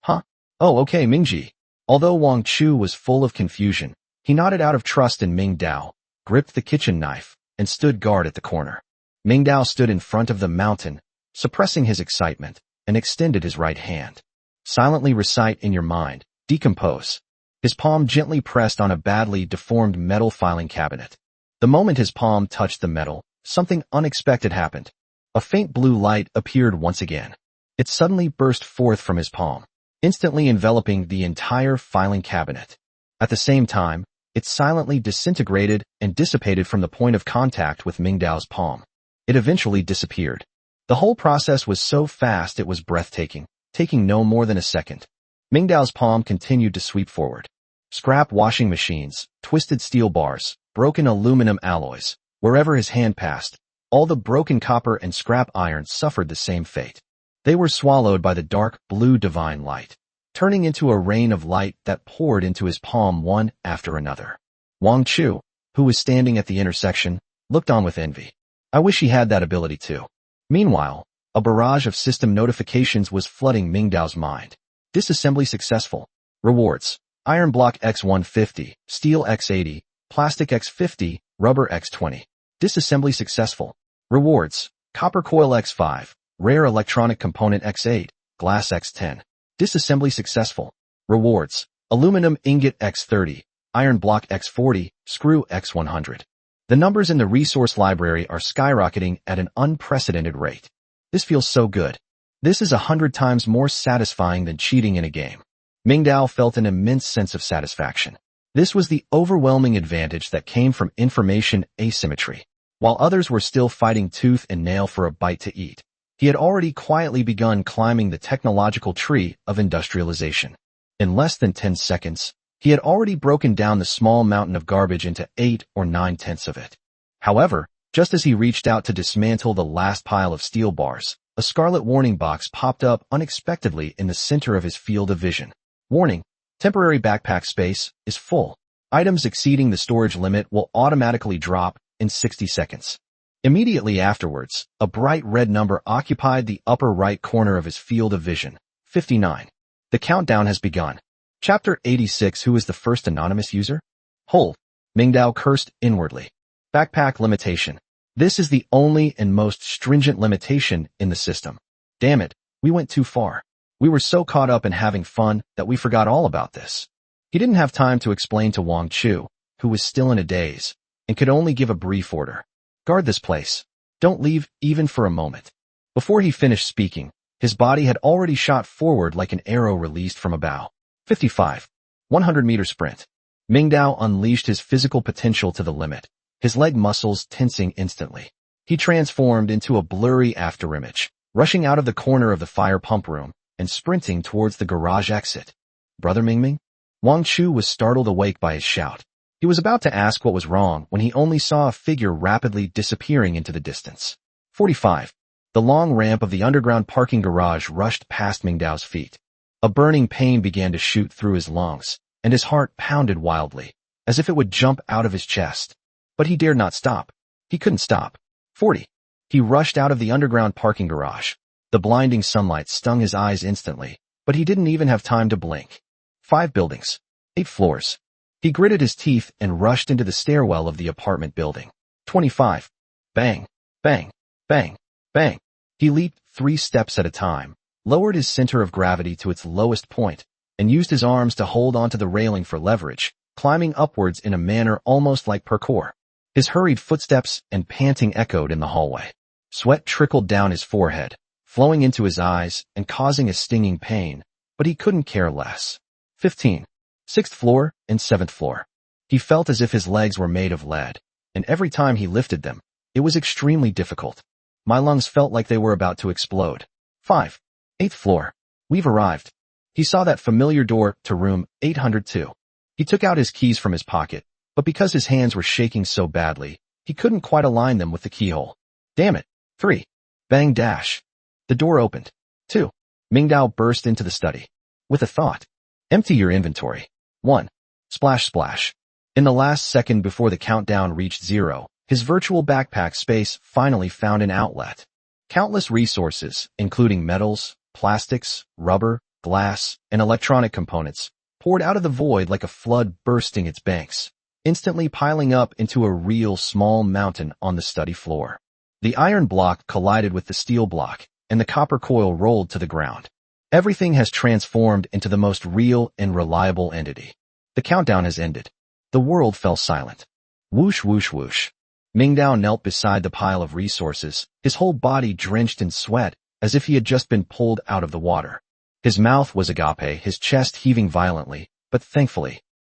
"Huh? Oh, okay, Mingji." Although Wang Chu was full of confusion, he nodded out of trust in Ming Dao, gripped the kitchen knife, and stood guard at the corner. Ming Dao stood in front of the mountain, suppressing his excitement, and extended his right hand. "Silently recite in your mind, decompose." His palm gently pressed on a badly deformed metal filing cabinet. The moment his palm touched the metal, something unexpected happened. A faint blue light appeared once again. It suddenly burst forth from his palm, instantly enveloping the entire filing cabinet. At the same time, it silently disintegrated and dissipated from the point of contact with Ming Dao's palm. It eventually disappeared. The whole process was so fast it was breathtaking, taking no more than a second. Ming Dao's palm continued to sweep forward. Scrap washing machines, twisted steel bars, broken aluminum alloys. Wherever his hand passed, all the broken copper and scrap iron suffered the same fate. They were swallowed by the dark blue divine light, turning into a rain of light that poured into his palm one after another. Wang Chu, who was standing at the intersection, looked on with envy. I wish he had that ability too. Meanwhile, a barrage of system notifications was flooding Ming Dao's mind. Disassembly successful. Rewards: Iron block X150, steel X80, plastic X50, rubber X20. Disassembly successful. Rewards: copper coil X5, rare electronic component X8, glass X10. Disassembly successful. Rewards: aluminum ingot X30, iron block X40, screw X100. The numbers in the resource library are skyrocketing at an unprecedented rate. This feels so good. This is 100 times more satisfying than cheating in a game. Ming Dao felt an immense sense of satisfaction. This was the overwhelming advantage that came from information asymmetry. While others were still fighting tooth and nail for a bite to eat, he had already quietly begun climbing the technological tree of industrialization. In less than 10 seconds, he had already broken down the small mountain of garbage into 8 or 9/10 of it. However, just as he reached out to dismantle the last pile of steel bars, a scarlet warning box popped up unexpectedly in the center of his field of vision. Warning: temporary backpack space is full. Items exceeding the storage limit will automatically drop in 60 seconds. Immediately afterwards, a bright red number occupied the upper right corner of his field of vision. 59. The countdown has begun. Chapter 86. Who is the first anonymous user? Hold. Ming Dao cursed inwardly. Backpack limitation. This is the only and most stringent limitation in the system. Damn it, we went too far. We were so caught up in having fun that we forgot all about this. He didn't have time to explain to Wang Chu, who was still in a daze, and could only give a brief order. Guard this place. Don't leave even for a moment. Before he finished speaking, his body had already shot forward like an arrow released from a bow. 55. 100-meter sprint. Mingdao unleashed his physical potential to the limit, his leg muscles tensing instantly. He transformed into a blurry afterimage, rushing out of the corner of the fire pump room and sprinting towards the garage exit. Brother Mingming? Wang Chu was startled awake by his shout. He was about to ask what was wrong when he only saw a figure rapidly disappearing into the distance. 45. The long ramp of the underground parking garage rushed past Mingdao's feet. A burning pain began to shoot through his lungs, and his heart pounded wildly, as if it would jump out of his chest. But he dared not stop. He couldn't stop. 40. He rushed out of the underground parking garage. The blinding sunlight stung his eyes instantly, but he didn't even have time to blink. 5 buildings. 8 floors. He gritted his teeth and rushed into the stairwell of the apartment building. 25. Bang, bang, bang, bang. He leaped 3 steps at a time, lowered his center of gravity to its lowest point, and used his arms to hold onto the railing for leverage, climbing upwards in a manner almost like parkour. His hurried footsteps and panting echoed in the hallway. Sweat trickled down his forehead, flowing into his eyes and causing a stinging pain, but he couldn't care less. 15. 6th floor and 7th floor. He felt as if his legs were made of lead, and every time he lifted them, it was extremely difficult. My lungs felt like they were about to explode. 5. 8th floor. We've arrived. He saw that familiar door to room 802. He took out his keys from his pocket, but because his hands were shaking so badly, he couldn't quite align them with the keyhole. Damn it. 3. Bang dash. The door opened. 2. Mingdao burst into the study. With a thought. Empty your inventory. 1. Splash splash. In the last second before the countdown reached 0, his virtual backpack space finally found an outlet. Countless resources, including metals, plastics, rubber, glass, and electronic components, poured out of the void like a flood bursting its banks, instantly piling up into a real small mountain on the study floor. The iron block collided with the steel block, and the copper coil rolled to the ground. Everything has transformed into the most real and reliable entity. The countdown has ended. The world fell silent. Whoosh whoosh whoosh. Mingdao knelt beside the pile of resources, his whole body drenched in sweat, as if he had just been pulled out of the water. His mouth was agape, his chest heaving violently, but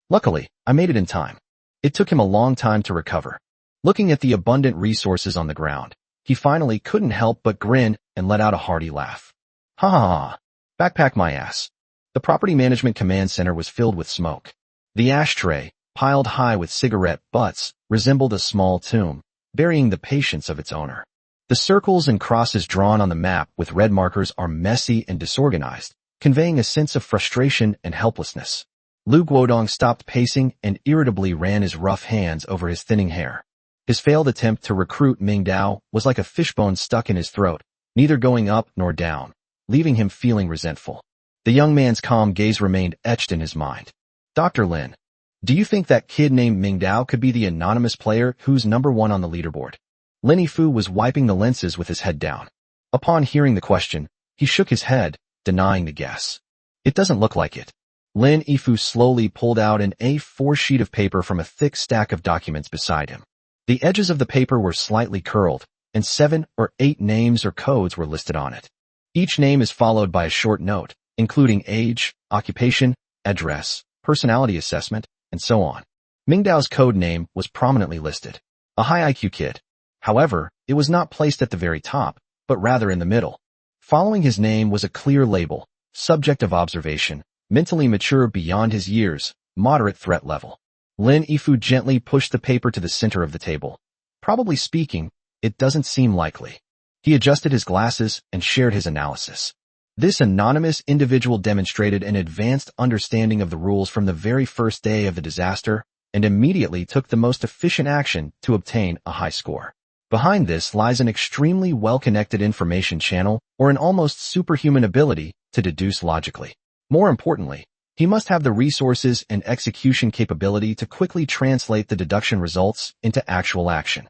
luckily, I made it in time. It took him a long time to recover. Looking at the abundant resources on the ground, he finally couldn't help but grin and let out a hearty laugh. Ha ha ha. Backpack my ass. The property management command center was filled with smoke. The ashtray, piled high with cigarette butts, resembled a small tomb, burying the patience of its owner. The circles and crosses drawn on the map with red markers are messy and disorganized, conveying a sense of frustration and helplessness. Lu Guodong stopped pacing and irritably ran his rough hands over his thinning hair. His failed attempt to recruit Mingdao was like a fishbone stuck in his throat, neither going up nor down, leaving him feeling resentful. The young man's calm gaze remained etched in his mind. Dr. Lin, do you think that kid named Mingdao could be the anonymous player who's number 1 on the leaderboard? Lin Yifu was wiping the lenses with his head down. Upon hearing the question, he shook his head, denying the guess. It doesn't look like it. Lin Yifu slowly pulled out an A4 sheet of paper from a thick stack of documents beside him. The edges of the paper were slightly curled, and 7 or 8 names or codes were listed on it. Each name is followed by a short note, including age, occupation, address, personality assessment, and so on. Mingdao's code name was prominently listed. A high IQ kid. However, it was not placed at the very top, but rather in the middle. Following his name was a clear label, subject of observation, mentally mature beyond his years, moderate threat level. Lin Yifu gently pushed the paper to the center of the table. Probably speaking, it doesn't seem likely. He adjusted his glasses and shared his analysis. This anonymous individual demonstrated an advanced understanding of the rules from the very first day of the disaster and immediately took the most efficient action to obtain a high score. Behind this lies an extremely well-connected information channel or an almost superhuman ability to deduce logically. More importantly, he must have the resources and execution capability to quickly translate the deduction results into actual action.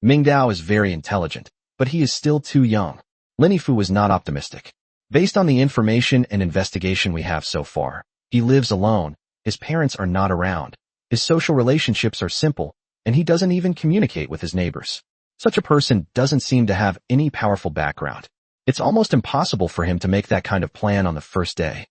Mingdao is very intelligent, but he is still too young. Lin Yifu was not optimistic. Based on the information and investigation we have so far, he lives alone, his parents are not around, his social relationships are simple, and he doesn't even communicate with his neighbors. Such a person doesn't seem to have any powerful background. It's almost impossible for him to make that kind of plan on the first day.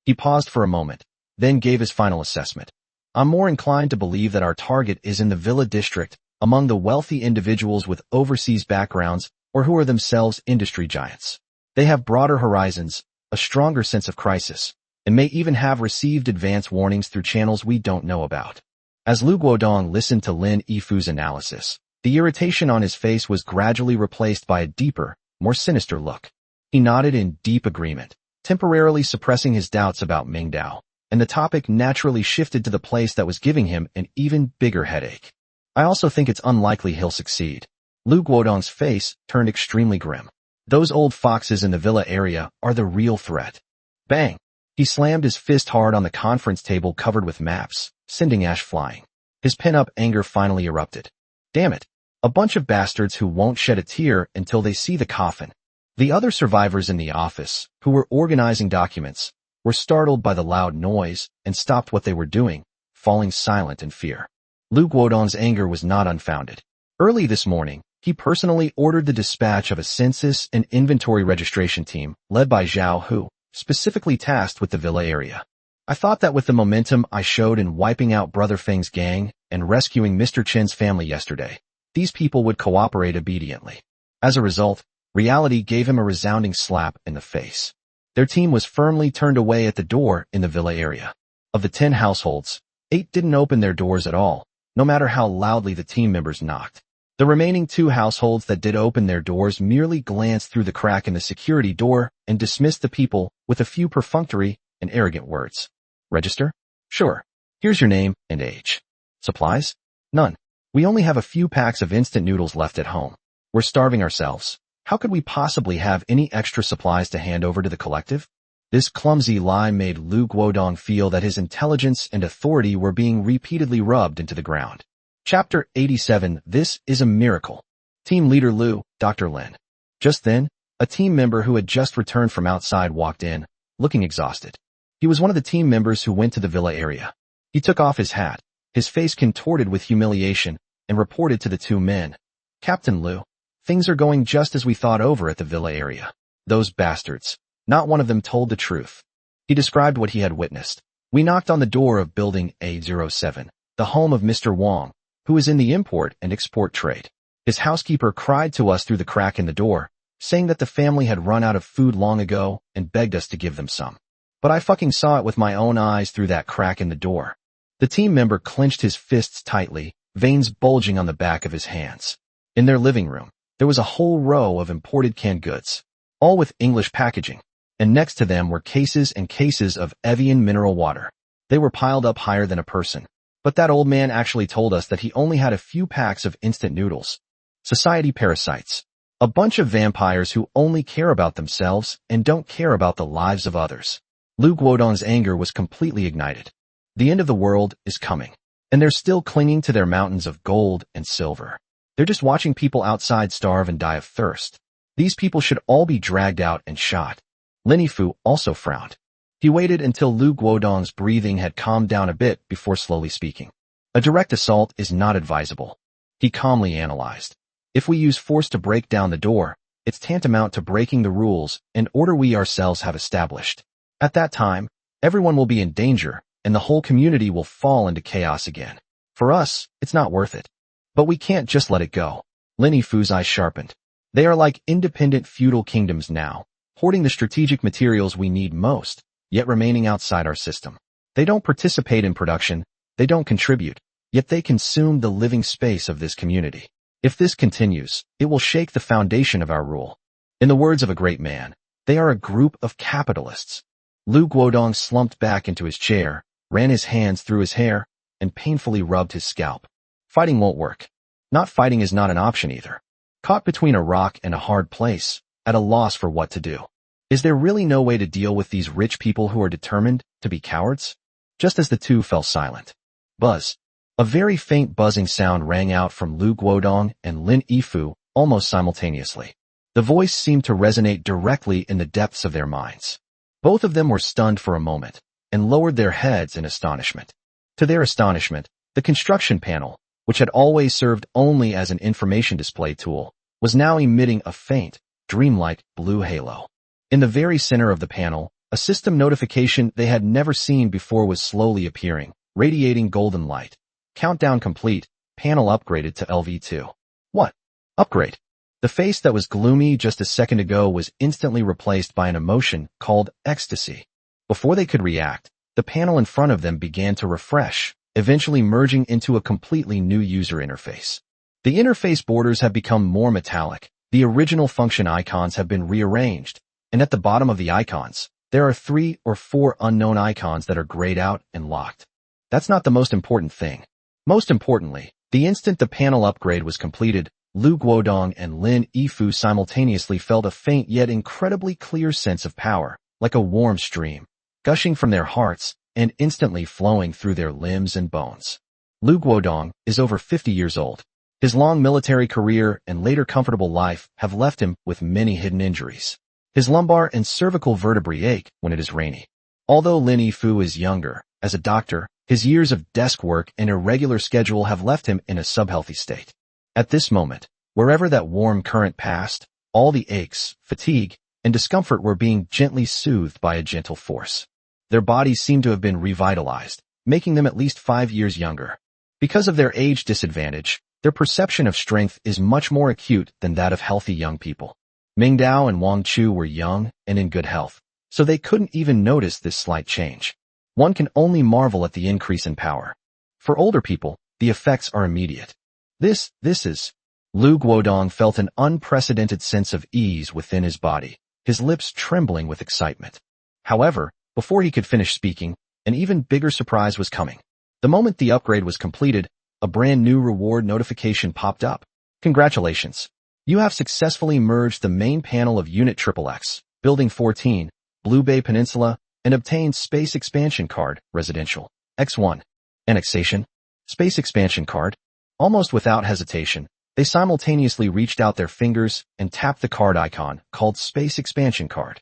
He paused for a moment, then gave his final assessment. I'm more inclined to believe that our target is in the Villa district, among the wealthy individuals with overseas backgrounds or who are themselves industry giants. They have broader horizons, a stronger sense of crisis, and may even have received advance warnings through channels we don't know about. As Lu Guodong listened to Lin Yifu's analysis, the irritation on his face was gradually replaced by a deeper, more sinister look. He nodded in deep agreement, temporarily suppressing his doubts about Mingdao, and the topic naturally shifted to the place that was giving him an even bigger headache. I also think it's unlikely he'll succeed. Lu Guodong's face turned extremely grim. Those old foxes in the Villa area are the real threat. Bang! He slammed his fist hard on the conference table covered with maps, sending ash flying. His pent-up anger finally erupted. Damn it! A bunch of bastards who won't shed a tear until they see the coffin. The other survivors in the office, who were organizing documents, were startled by the loud noise and stopped what they were doing, falling silent in fear. Lu Guodong's anger was not unfounded. Early this morning, he personally ordered the dispatch of a census and inventory registration team led by Zhao Hu, specifically tasked with the Villa area. I thought that with the momentum I showed in wiping out Brother Feng's gang and rescuing Mr. Chen's family yesterday, these people would cooperate obediently. As a result, reality gave him a resounding slap in the face. Their team was firmly turned away at the door in the Villa area. Of the 10 households, 8 didn't open their doors at all, no matter how loudly the team members knocked. The remaining 2 households that did open their doors merely glanced through the crack in the security door and dismissed the people with a few perfunctory and arrogant words. Register? Sure. Here's your name and age. Supplies? None. We only have a few packs of instant noodles left at home. We're starving ourselves. How could we possibly have any extra supplies to hand over to the collective? This clumsy lie made Lu Guodong feel that his intelligence and authority were being repeatedly rubbed into the ground. Chapter 87. This is a miracle. Team leader Lu, Dr. Lin. Just then, a team member who had just returned from outside walked in, looking exhausted. He was one of the team members who went to the Villa area. He took off his hat, his face contorted with humiliation, and reported to the 2 men. Captain Lu, things are going just as we thought over at the Villa area. Those bastards. Not one of them told the truth. He described what he had witnessed. We knocked on the door of building A07, the home of Mr. Wang, who is in the import and export trade. His housekeeper cried to us through the crack in the door, saying that the family had run out of food long ago and begged us to give them some. But I fucking saw it with my own eyes through that crack in the door. The team member clenched his fists tightly, veins bulging on the back of his hands. In their living room, there was a whole row of imported canned goods, all with English packaging, and next to them were cases and cases of Evian mineral water. They were piled up higher than a person. But that old man actually told us that he only had a few packs of instant noodles. Society parasites. A bunch of vampires who only care about themselves and don't care about the lives of others. Lu Guodong's anger was completely ignited. The end of the world is coming, and they're still clinging to their mountains of gold and silver. They're just watching people outside starve and die of thirst. These people should all be dragged out and shot. Lin Yifu also frowned. He waited until Lu Guodong's breathing had calmed down a bit before slowly speaking. A direct assault is not advisable. He calmly analyzed. If we use force to break down the door, it's tantamount to breaking the rules and order we ourselves have established. At that time, everyone will be in danger, and the whole community will fall into chaos again. For us, it's not worth it. But we can't just let it go. Lin Yifu's eyes sharpened. They are like independent feudal kingdoms now, hoarding the strategic materials we need most, yet remaining outside our system. They don't participate in production, they don't contribute, yet they consume the living space of this community. If this continues, it will shake the foundation of our rule. In the words of a great man, they are a group of capitalists. Lu Guodong slumped back into his chair, ran his hands through his hair, and painfully rubbed his scalp. Fighting won't work. Not fighting is not an option either. Caught between a rock and a hard place, at a loss for what to do. Is there really no way to deal with these rich people who are determined to be cowards? Just as the 2 fell silent. Buzz. A very faint buzzing sound rang out from Lu Guodong and Lin Yifu almost simultaneously. The voice seemed to resonate directly in the depths of their minds. Both of them were stunned for a moment and lowered their heads in astonishment. To their astonishment, the construction panel, which had always served only as an information display tool, was now emitting a faint, dreamlike blue halo. In the very center of the panel, a system notification they had never seen before was slowly appearing, radiating golden light. Countdown complete, panel upgraded to LV2. What? Upgrade? The face that was gloomy just a second ago was instantly replaced by an emotion called ecstasy. Before they could react, the panel in front of them began to refresh, eventually merging into a completely new user interface. The interface borders have become more metallic, the original function icons have been rearranged, and at the bottom of the icons, there are 3 or 4 unknown icons that are grayed out and locked. That's not the most important thing. Most importantly, the instant the panel upgrade was completed, Lu Guodong and Lin Yifu simultaneously felt a faint yet incredibly clear sense of power, like a warm stream, gushing from their hearts and instantly flowing through their limbs and bones. Lu Guodong is over 50 years old. His long military career and later comfortable life have left him with many hidden injuries. His lumbar and cervical vertebrae ache when it is rainy. Although Lin Yifu is younger, as a doctor, his years of desk work and irregular schedule have left him in a subhealthy state. At this moment, wherever that warm current passed, all the aches, fatigue, and discomfort were being gently soothed by a gentle force. Their bodies seemed to have been revitalized, making them at least 5 years younger. Because of their age disadvantage, their perception of strength is much more acute than that of healthy young people. Ming Dao and Wang Chu were young and in good health, so they couldn't even notice this slight change. One can only marvel at the increase in power. For older people, the effects are immediate. This is... Lu Guodong felt an unprecedented sense of ease within his body, his lips trembling with excitement. However, before he could finish speaking, an even bigger surprise was coming. The moment the upgrade was completed, a brand new reward notification popped up. Congratulations! You have successfully merged the main panel of Unit XXX, Building 14, Blue Bay Peninsula, and obtained Space Expansion Card, Residential. X1. Annexation. Space Expansion Card. Almost without hesitation, they simultaneously reached out their fingers and tapped the card icon called Space Expansion Card.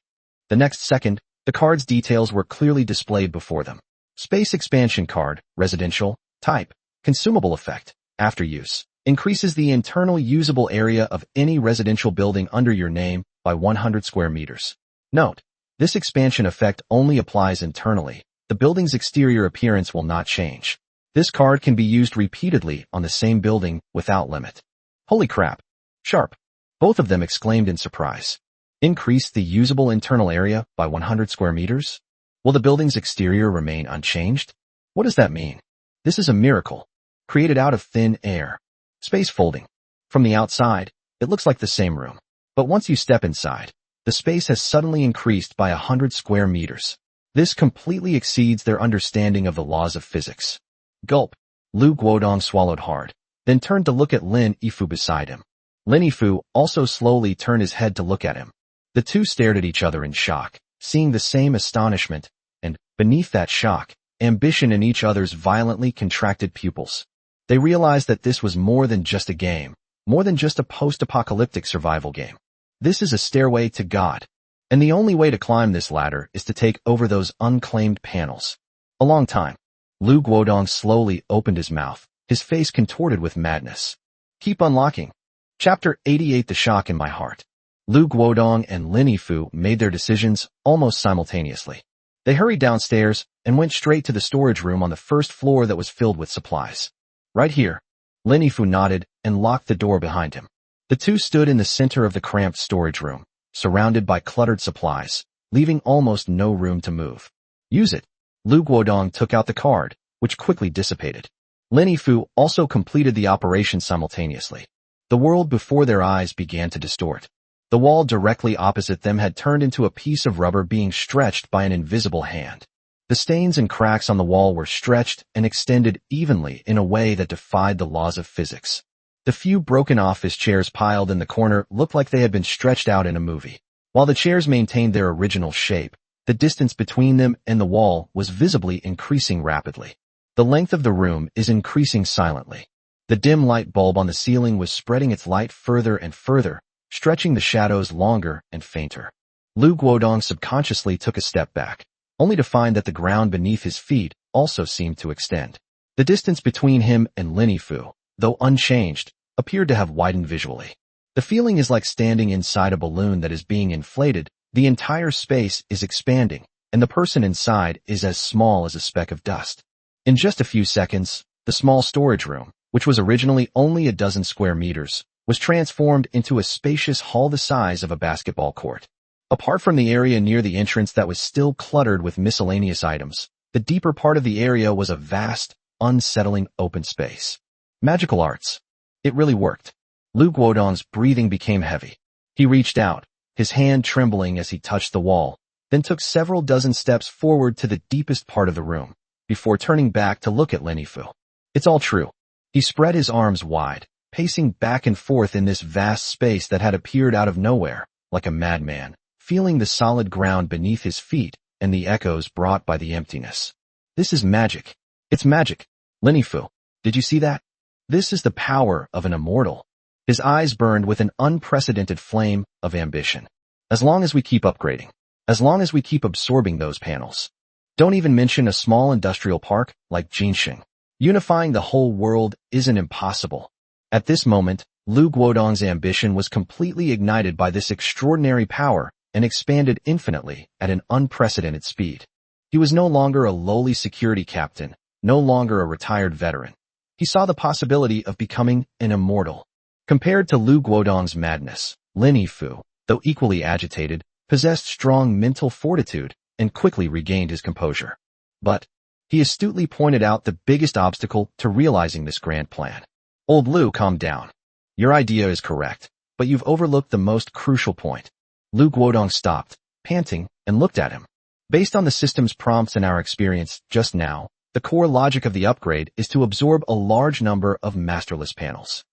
The next second, the card's details were clearly displayed before them. Space Expansion Card, Residential, Type, Consumable Effect, After Use. Increases the internal usable area of any residential building under your name by 100 square meters. Note, this expansion effect only applies internally. The building's exterior appearance will not change. This card can be used repeatedly on the same building without limit. Holy crap! Sharp! Both of them exclaimed in surprise. Increase the usable internal area by 100 square meters? Will the building's exterior remain unchanged? What does that mean? This is a miracle. Created out of thin air. Space folding. From the outside, it looks like the same room. But once you step inside, the space has suddenly increased by 100 square meters. This completely exceeds their understanding of the laws of physics. Gulp. Lu Guodong swallowed hard, then turned to look at Lin Yifu beside him. Lin Yifu also slowly turned his head to look at him. The two stared at each other in shock, seeing the same astonishment, and, beneath that shock, ambition in each other's violently contracted pupils. They realized that this was more than just a game, more than just a post-apocalyptic survival game. This is a stairway to God. And the only way to climb this ladder is to take over those unclaimed panels. A long time. Lu Guodong slowly opened his mouth, his face contorted with madness. Keep unlocking. Chapter 88 The Shock in My Heart. Lu Guodong and Lin Yifu made their decisions almost simultaneously. They hurried downstairs and went straight to the storage room on the first floor that was filled with supplies. Right here. Lin Yifu nodded and locked the door behind him. The two stood in the center of the cramped storage room, surrounded by cluttered supplies, leaving almost no room to move. Use it. Lu Guodong took out the card, which quickly dissipated. Lin Yifu also completed the operation simultaneously. The world before their eyes began to distort. The wall directly opposite them had turned into a piece of rubber being stretched by an invisible hand. The stains and cracks on the wall were stretched and extended evenly in a way that defied the laws of physics. The few broken office chairs piled in the corner looked like they had been stretched out in a movie. While the chairs maintained their original shape, the distance between them and the wall was visibly increasing rapidly. The length of the room is increasing silently. The dim light bulb on the ceiling was spreading its light further and further, stretching the shadows longer and fainter. Lu Guodong subconsciously took a step back, only to find that the ground beneath his feet also seemed to extend. The distance between him and Lin Yifu, though unchanged, appeared to have widened visually. The feeling is like standing inside a balloon that is being inflated. The entire space is expanding, and the person inside is as small as a speck of dust. In just a few seconds, the small storage room, which was originally only a dozen square meters, was transformed into a spacious hall the size of a basketball court. Apart from the area near the entrance that was still cluttered with miscellaneous items, the deeper part of the area was a vast, unsettling open space. Magical arts. It really worked. Lu Guodong's breathing became heavy. He reached out, his hand trembling as he touched the wall, then took several dozen steps forward to the deepest part of the room, before turning back to look at Lin Yifu. It's all true. He spread his arms wide, pacing back and forth in this vast space that had appeared out of nowhere, like a madman, feeling the solid ground beneath his feet and the echoes brought by the emptiness. This is magic. It's magic. Lin Yifu, did you see that? This is the power of an immortal. His eyes burned with an unprecedented flame of ambition. As long as we keep upgrading, as long as we keep absorbing those panels. Don't even mention a small industrial park like Jinxing. Unifying the whole world isn't impossible. At this moment, Lu Guodong's ambition was completely ignited by this extraordinary power and expanded infinitely at an unprecedented speed. He was no longer a lowly security captain, no longer a retired veteran. He saw the possibility of becoming an immortal. Compared to Lu Guodong's madness, Lin Yifu, though equally agitated, possessed strong mental fortitude and quickly regained his composure. But he astutely pointed out the biggest obstacle to realizing this grand plan. Old Lu, calm down. Your idea is correct, but you've overlooked the most crucial point. Lu Guodong stopped, panting, and looked at him. Based on the system's prompts and our experience just now, the core logic of the upgrade is to absorb a large number of masterless panels.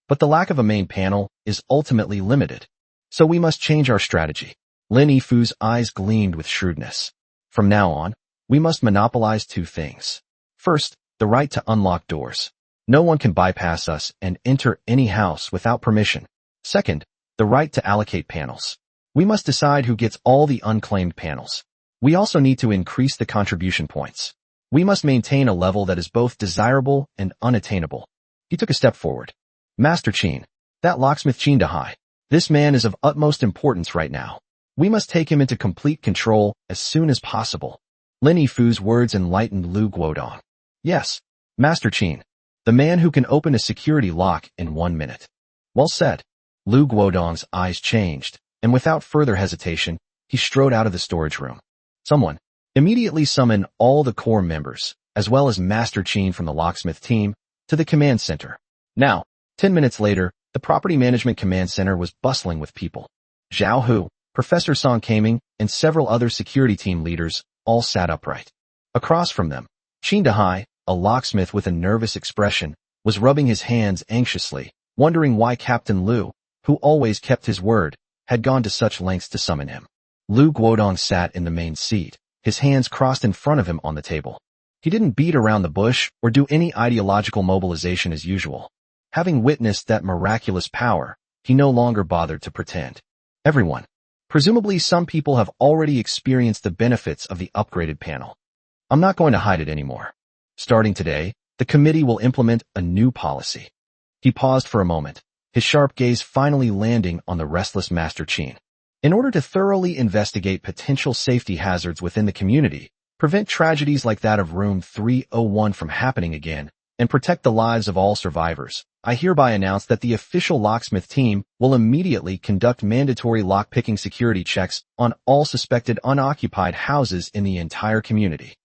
But the lack of a main panel is ultimately limited. So we must change our strategy. Lin Yifu's eyes gleamed with shrewdness. From now on, we must monopolize two things. First, the right to unlock doors. No one can bypass us and enter any house without permission. Second, the right to allocate panels. We must decide who gets all the unclaimed panels. We also need to increase the contribution points. We must maintain a level that is both desirable and unattainable. He took a step forward. Master Qin, that locksmith Qin Dahai. This man is of utmost importance right now. We must take him into complete control as soon as possible. Lin Yifu's words enlightened Lu Guodong. Yes, Master Qin, the man who can open a security lock in 1 minute. Well said. Lu Guodong's eyes changed, and without further hesitation, he strode out of the storage room. Someone immediately summon all the core members, as well as Master Qin from the locksmith team, to the command center. Now, 10 minutes later, the property management command center was bustling with people. Zhao Hu, Professor Song Kaming, and several other security team leaders all sat upright. Across from them, Qin Dahai, a locksmith with a nervous expression, was rubbing his hands anxiously, wondering why Captain Lu, who always kept his word, had gone to such lengths to summon him. Lu Guodong sat in the main seat, his hands crossed in front of him on the table. He didn't beat around the bush or do any ideological mobilization as usual. Having witnessed that miraculous power, he no longer bothered to pretend. Everyone, presumably some people, have already experienced the benefits of the upgraded panel. I'm not going to hide it anymore. Starting today, the committee will implement a new policy. He paused for a moment, his sharp gaze finally landing on the restless Master Qin. In order to thoroughly investigate potential safety hazards within the community, prevent tragedies like that of Room 301 from happening again, and protect the lives of all survivors, I hereby announce that the official locksmith team will immediately conduct mandatory lock-picking security checks on all suspected unoccupied houses in the entire community.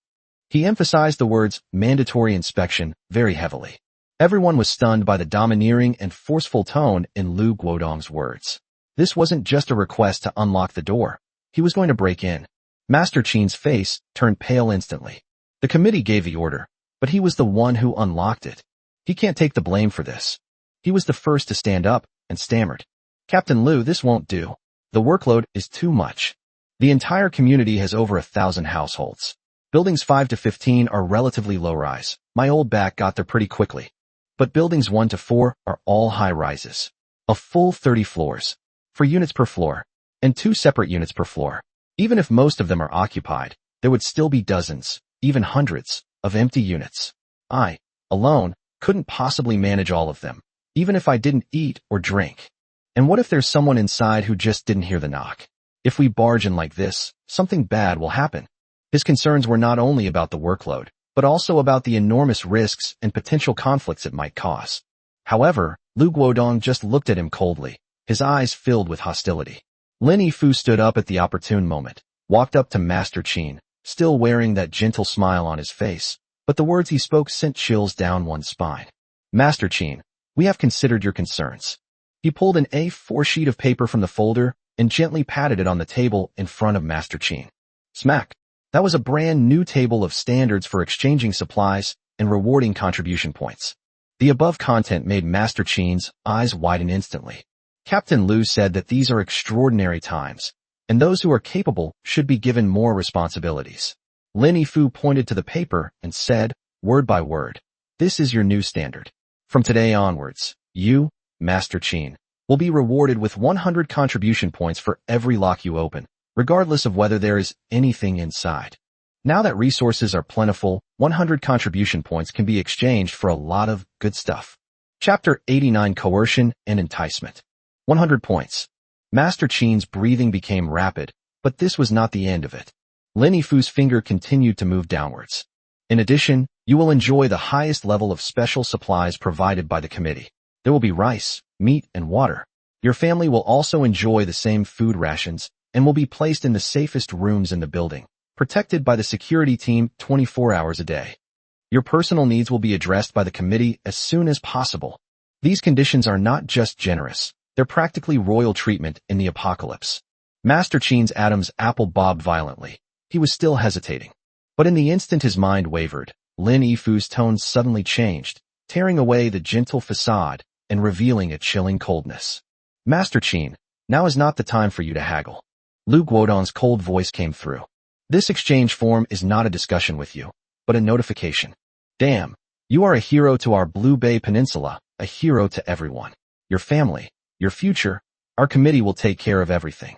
He emphasized the words mandatory inspection very heavily. Everyone was stunned by the domineering and forceful tone in Lu Guodong's words. This wasn't just a request to unlock the door. He was going to break in. Master Qin's face turned pale instantly. The committee gave the order, but he was the one who unlocked it. He can't take the blame for this. He was the first to stand up and stammered. Captain Lu, this won't do. The workload is too much. The entire community has over 1,000 households. Buildings 5 to 15 are relatively low-rise. My old back got there pretty quickly. But buildings 1 to 4 are all high-rises. A full 30 floors. 4 units per floor. And 2 separate units per floor. Even if most of them are occupied, there would still be dozens, even hundreds, of empty units. I, alone, couldn't possibly manage all of them, even if I didn't eat or drink. And what if there's someone inside who just didn't hear the knock? If we barge in like this, something bad will happen. His concerns were not only about the workload, but also about the enormous risks and potential conflicts it might cause. However, Lu Guodong just looked at him coldly, his eyes filled with hostility. Lin Yifu stood up at the opportune moment, walked up to Master Qin, still wearing that gentle smile on his face, but the words he spoke sent chills down one's spine. Master Qin, we have considered your concerns. He pulled an A4 sheet of paper from the folder and gently patted it on the table in front of Master Qin. Smack! That was a brand new table of standards for exchanging supplies and rewarding contribution points. The above content made Master Qin's eyes widen instantly. Captain Lu said that these are extraordinary times, and those who are capable should be given more responsibilities. Lin Yifu pointed to the paper and said, word by word, this is your new standard. From today onwards, you, Master Qin, will be rewarded with 100 contribution points for every lock you open, regardless of whether there is anything inside. Now that resources are plentiful, 100 contribution points can be exchanged for a lot of good stuff. Chapter 89 Coercion and Enticement. 100 points. Master Qin's breathing became rapid, but this was not the end of it. Lin Yifu's finger continued to move downwards. In addition, you will enjoy the highest level of special supplies provided by the committee. There will be rice, meat, and water. Your family will also enjoy the same food rations and will be placed in the safest rooms in the building, protected by the security team 24 hours a day. Your personal needs will be addressed by the committee as soon as possible. These conditions are not just generous, they're practically royal treatment in the apocalypse. Master Qin's Adam's apple bobbed violently. He was still hesitating. But in the instant his mind wavered, Lin Yifu's tone suddenly changed, tearing away the gentle facade and revealing a chilling coldness. Master Qin, now is not the time for you to haggle. Lu Guodong's cold voice came through. This exchange form is not a discussion with you, but a notification. Damn, you are a hero to our Blue Bay Peninsula, a hero to everyone. Your family, your future, our committee will take care of everything.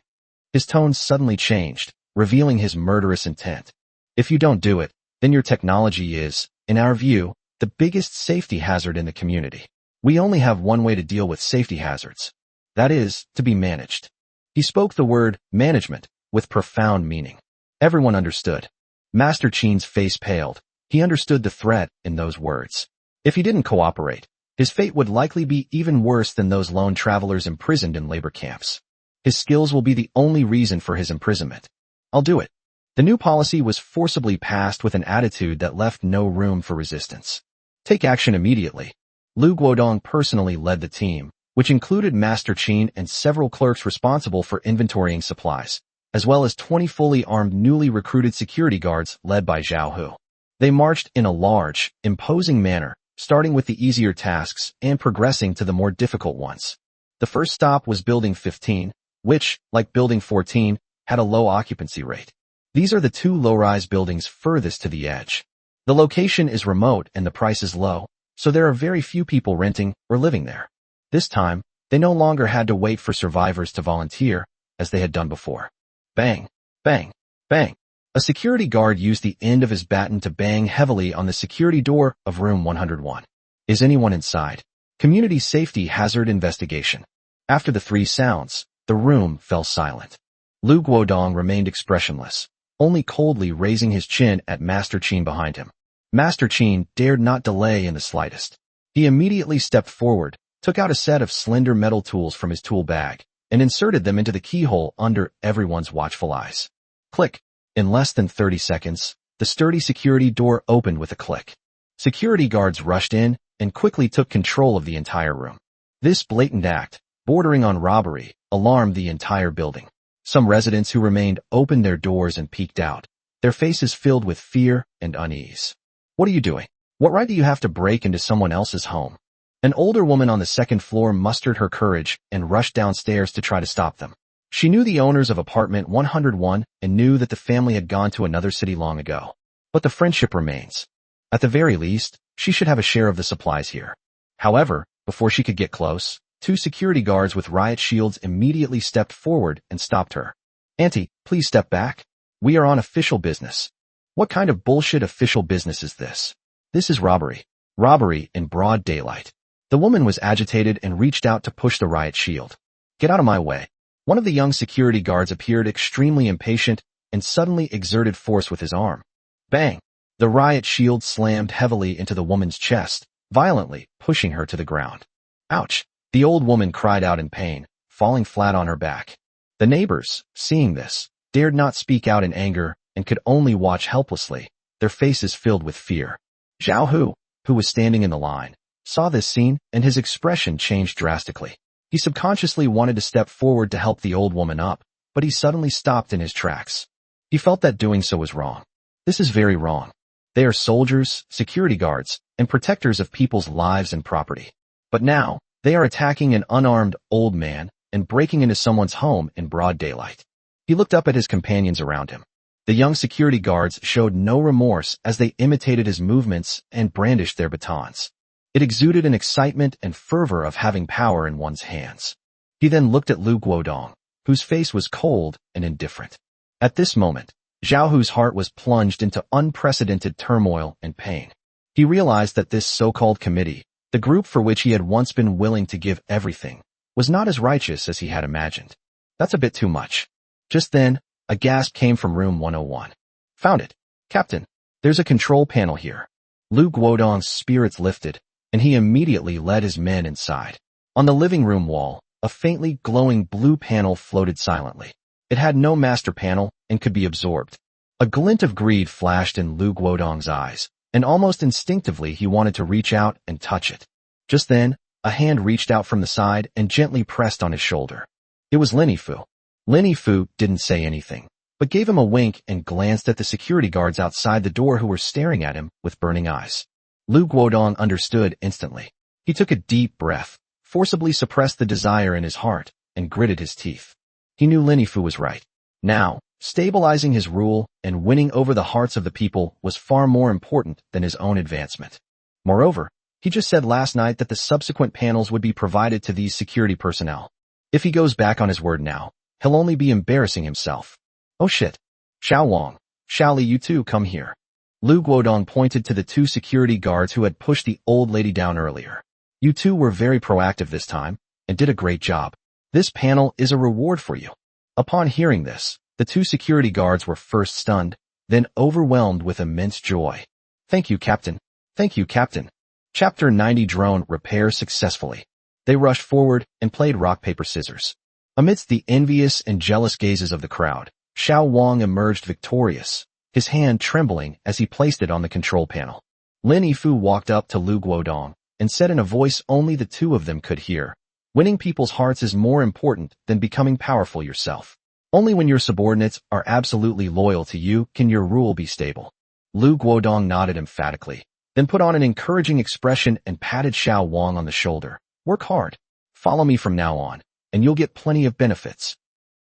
His tone suddenly changed, revealing his murderous intent. If you don't do it, then your technology is, in our view, the biggest safety hazard in the community. We only have one way to deal with safety hazards. That is, to be managed. He spoke the word management with profound meaning. Everyone understood. Master Qin's face paled. He understood the threat in those words. If he didn't cooperate, his fate would likely be even worse than those lone travelers imprisoned in labor camps. His skills will be the only reason for his imprisonment. I'll do it. The new policy was forcibly passed with an attitude that left no room for resistance. Take action immediately. Lu Guodong personally led the team, which included Master Qin and several clerks responsible for inventorying supplies, as well as 20 fully armed newly recruited security guards led by Zhao Hu. They marched in a large, imposing manner, starting with the easier tasks and progressing to the more difficult ones. The first stop was Building 15, which, like Building 14, had a low occupancy rate. These are the two low-rise buildings furthest to the edge. The location is remote and the price is low, so there are very few people renting or living there. This time, they no longer had to wait for survivors to volunteer, as they had done before. Bang, bang, bang. A security guard used the end of his baton to bang heavily on the security door of room 101. Is anyone inside? Community Safety Hazard Investigation. After the 3 sounds, the room fell silent. Lu Guodong remained expressionless, only coldly raising his chin at Master Qin behind him. Master Qin dared not delay in the slightest. He immediately stepped forward, took out a set of slender metal tools from his tool bag, and inserted them into the keyhole under everyone's watchful eyes. Click. In less than 30 seconds, the sturdy security door opened with a click. Security guards rushed in and quickly took control of the entire room. This blatant act, bordering on robbery, alarmed the entire building. Some residents who remained opened their doors and peeked out, their faces filled with fear and unease. What are you doing? What right do you have to break into someone else's home? An older woman on the second floor mustered her courage and rushed downstairs to try to stop them. She knew the owners of apartment 101 and knew that the family had gone to another city long ago. But the friendship remains. At the very least, she should have a share of the supplies here. However, before she could get close, 2 security guards with riot shields immediately stepped forward and stopped her. Auntie, please step back. We are on official business. What kind of bullshit official business is this? This is robbery. Robbery in broad daylight. The woman was agitated and reached out to push the riot shield. Get out of my way. One of the young security guards appeared extremely impatient and suddenly exerted force with his arm. Bang! The riot shield slammed heavily into the woman's chest, violently pushing her to the ground. Ouch! The old woman cried out in pain, falling flat on her back. The neighbors, seeing this, dared not speak out in anger and could only watch helplessly, their faces filled with fear. Zhao Hu, who was standing in the line, saw this scene and his expression changed drastically. He subconsciously wanted to step forward to help the old woman up, but he suddenly stopped in his tracks. He felt that doing so was wrong. This is very wrong. They are soldiers, security guards, and protectors of people's lives and property. But now, they are attacking an unarmed old man and breaking into someone's home in broad daylight. He looked up at his companions around him. The young security guards showed no remorse as they imitated his movements and brandished their batons. It exuded an excitement and fervor of having power in one's hands. He then looked at Lu Guodong, whose face was cold and indifferent. At this moment, Zhao Hu's heart was plunged into unprecedented turmoil and pain. He realized that this so-called committee, the group for which he had once been willing to give everything, was not as righteous as he had imagined. That's a bit too much. Just then, a gasp came from room 101. Found it. Captain, there's a control panel here. Lu Guodong's spirits lifted, and he immediately led his men inside. On the living room wall, a faintly glowing blue panel floated silently. It had no master panel and could be absorbed. A glint of greed flashed in Lu Guodong's eyes, and almost instinctively he wanted to reach out and touch it. Just then, a hand reached out from the side and gently pressed on his shoulder. It was Lin Yifu. Lin Yifu didn't say anything, but gave him a wink and glanced at the security guards outside the door who were staring at him with burning eyes. Lu Guodong understood instantly. He took a deep breath, forcibly suppressed the desire in his heart, and gritted his teeth. He knew Lin Yifu was right. Now, stabilizing his rule and winning over the hearts of the people was far more important than his own advancement. Moreover, he just said last night that the subsequent panels would be provided to these security personnel. If he goes back on his word now, he'll only be embarrassing himself. Oh shit. Xiao Wang, Xiao Li, you two come here. Lu Guodong pointed to the two security guards who had pushed the old lady down earlier. You two were very proactive this time, and did a great job. This panel is a reward for you. Upon hearing this, the two security guards were first stunned, then overwhelmed with immense joy. Thank you, Captain. Thank you, Captain. Chapter 90 Drone Repair Successfully. They rushed forward and played rock, paper, scissors. Amidst the envious and jealous gazes of the crowd, Xiao Wang emerged victorious, his hand trembling as he placed it on the control panel. Lin Yifu walked up to Lu Guodong and said in a voice only the two of them could hear, "Winning people's hearts is more important than becoming powerful yourself. Only when your subordinates are absolutely loyal to you can your rule be stable." Lu Guodong nodded emphatically, then put on an encouraging expression and patted Xiao Wang on the shoulder. "Work hard. Follow me from now on, and you'll get plenty of benefits."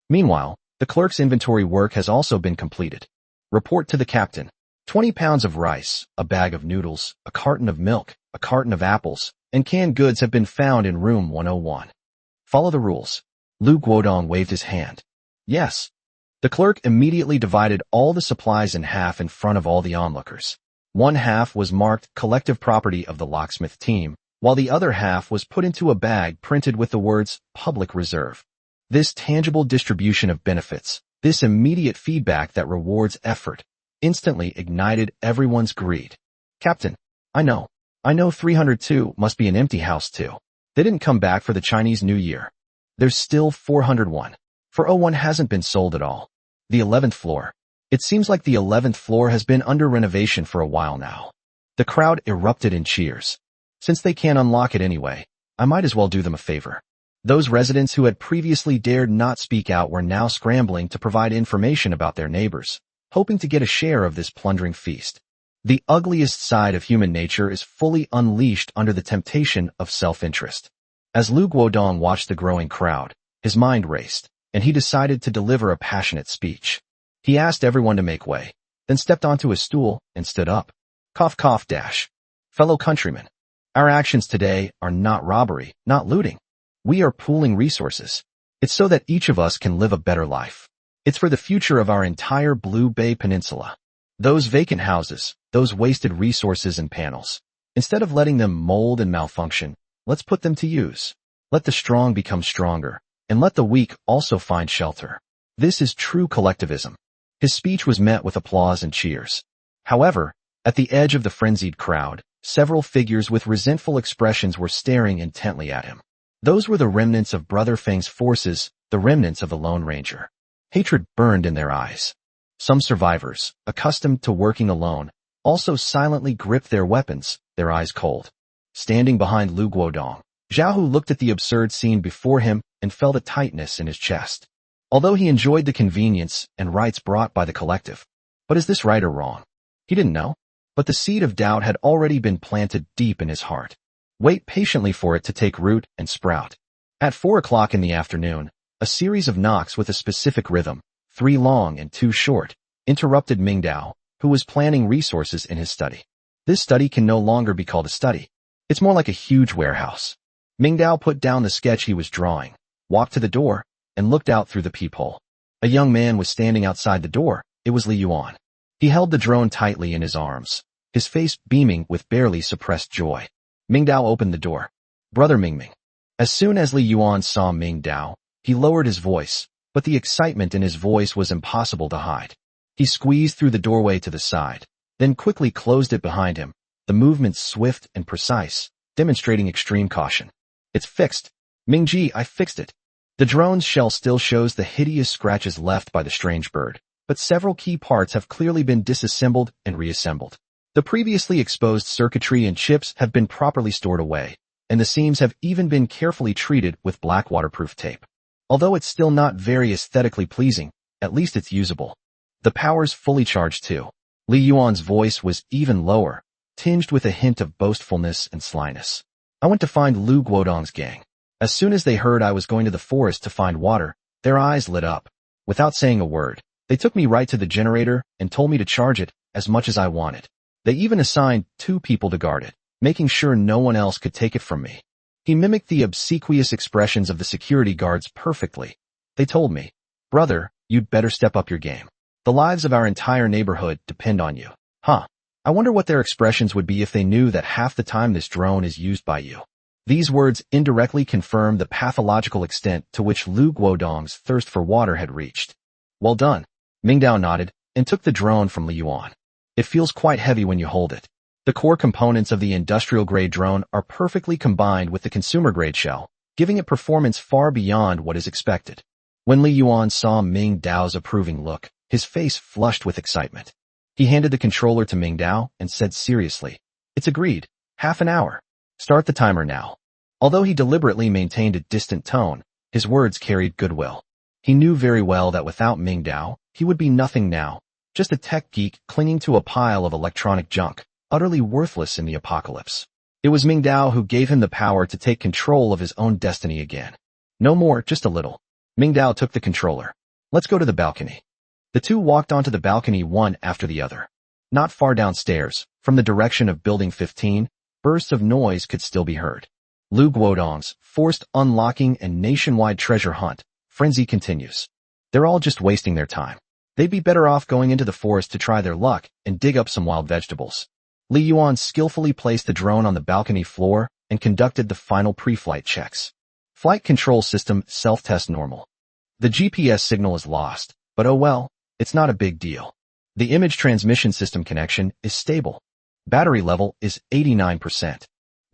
Meanwhile, the clerk's inventory work has also been completed. Report to the captain. 20 pounds of rice, a bag of noodles, a carton of milk, a carton of apples, and canned goods have been found in room 101. Follow the rules. Lu Guodong waved his hand. Yes. The clerk immediately divided all the supplies in half in front of all the onlookers. One half was marked collective property of the locksmith team, while the other half was put into a bag printed with the words public reserve. This tangible distribution of benefits, this immediate feedback that rewards effort, instantly ignited everyone's greed. Captain, I know 302 must be an empty house too. They didn't come back for the Chinese New Year. There's still 401. 401 hasn't been sold at all. The 11th floor. It seems like the 11th floor has been under renovation for a while now. The crowd erupted in cheers. Since they can't unlock it anyway, I might as well do them a favor. Those residents who had previously dared not speak out were now scrambling to provide information about their neighbors, hoping to get a share of this plundering feast. The ugliest side of human nature is fully unleashed under the temptation of self-interest. As Lu Guodong watched the growing crowd, his mind raced, and he decided to deliver a passionate speech. He asked everyone to make way, then stepped onto a stool and stood up. Cough, cough, dash. Fellow countrymen, our actions today are not robbery, not looting. We are pooling resources. It's so that each of us can live a better life. It's for the future of our entire Blue Bay Peninsula. Those vacant houses, those wasted resources and panels, Instead of letting them mold and malfunction, let's put them to use. Let the strong become stronger, and let the weak also find shelter. This is true collectivism. His speech was met with applause and cheers. However, at the edge of the frenzied crowd, several figures with resentful expressions were staring intently at him. Those were the remnants of Brother Feng's forces, the remnants of the Lone Ranger. Hatred burned in their eyes. Some survivors, accustomed to working alone, also silently gripped their weapons, their eyes cold. Standing behind Lu Guodong, Zhao Hu looked at the absurd scene before him and felt a tightness in his chest. Although he enjoyed the convenience and rights brought by the collective, but is this right or wrong? He didn't know, but the seed of doubt had already been planted deep in his heart. Wait patiently for it to take root and sprout. At 4 o'clock in the afternoon, a series of knocks with a specific rhythm, 3 long and 2 short, interrupted Ming Dao, who was planning resources in his study. This study can no longer be called a study. It's more like a huge warehouse. Ming Dao put down the sketch he was drawing, walked to the door, and looked out through the peephole. A young man was standing outside the door. It was Li Yuan. He held the drone tightly in his arms, his face beaming with barely suppressed joy. Ming Dao opened the door. Brother Mingming. As soon as Li Yuan saw Ming Dao, he lowered his voice, but the excitement in his voice was impossible to hide. He squeezed through the doorway to the side, then quickly closed it behind him, the movement swift and precise, demonstrating extreme caution. It's fixed. Mingji, I fixed it. The drone's shell still shows the hideous scratches left by the strange bird, but several key parts have clearly been disassembled and reassembled. The previously exposed circuitry and chips have been properly stored away, and the seams have even been carefully treated with black waterproof tape. Although it's still not very aesthetically pleasing, at least it's usable. The power's fully charged too. Li Yuan's voice was even lower, tinged with a hint of boastfulness and slyness. I went to find Lu Guodong's gang. As soon as they heard I was going to the forest to find water, their eyes lit up. Without saying a word, they took me right to the generator and told me to charge it as much as I wanted. They even assigned 2 people to guard it, making sure no one else could take it from me. He mimicked the obsequious expressions of the security guards perfectly. They told me, brother, you'd better step up your game. The lives of our entire neighborhood depend on you. Huh. I wonder what their expressions would be if they knew that half the time this drone is used by you. These words indirectly confirmed the pathological extent to which Lu Guodong's thirst for water had reached. Well done. Ming Dao nodded and took the drone from Li Yuan. It feels quite heavy when you hold it. The core components of the industrial-grade drone are perfectly combined with the consumer-grade shell, giving it performance far beyond what is expected. When Li Yuan saw Ming Dao's approving look, his face flushed with excitement. He handed the controller to Ming Dao and said seriously, "It's agreed. Half an hour. Start the timer now." Although he deliberately maintained a distant tone, his words carried goodwill. He knew very well that without Ming Dao, he would be nothing now, just a tech geek clinging to a pile of electronic junk, utterly worthless in the apocalypse. It was Ming Dao who gave him the power to take control of his own destiny again. No more, just a little. Ming Dao took the controller. Let's go to the balcony. The two walked onto the balcony one after the other. Not far downstairs, from the direction of Building 15, bursts of noise could still be heard. Lu Guodong's forced unlocking and nationwide treasure hunt frenzy continues. They're all just wasting their time. They'd be better off going into the forest to try their luck and dig up some wild vegetables. Li Yuan skillfully placed the drone on the balcony floor and conducted the final pre-flight checks. Flight control system self-test normal. The GPS signal is lost, but oh well, it's not a big deal. The image transmission system connection is stable. Battery level is 89%.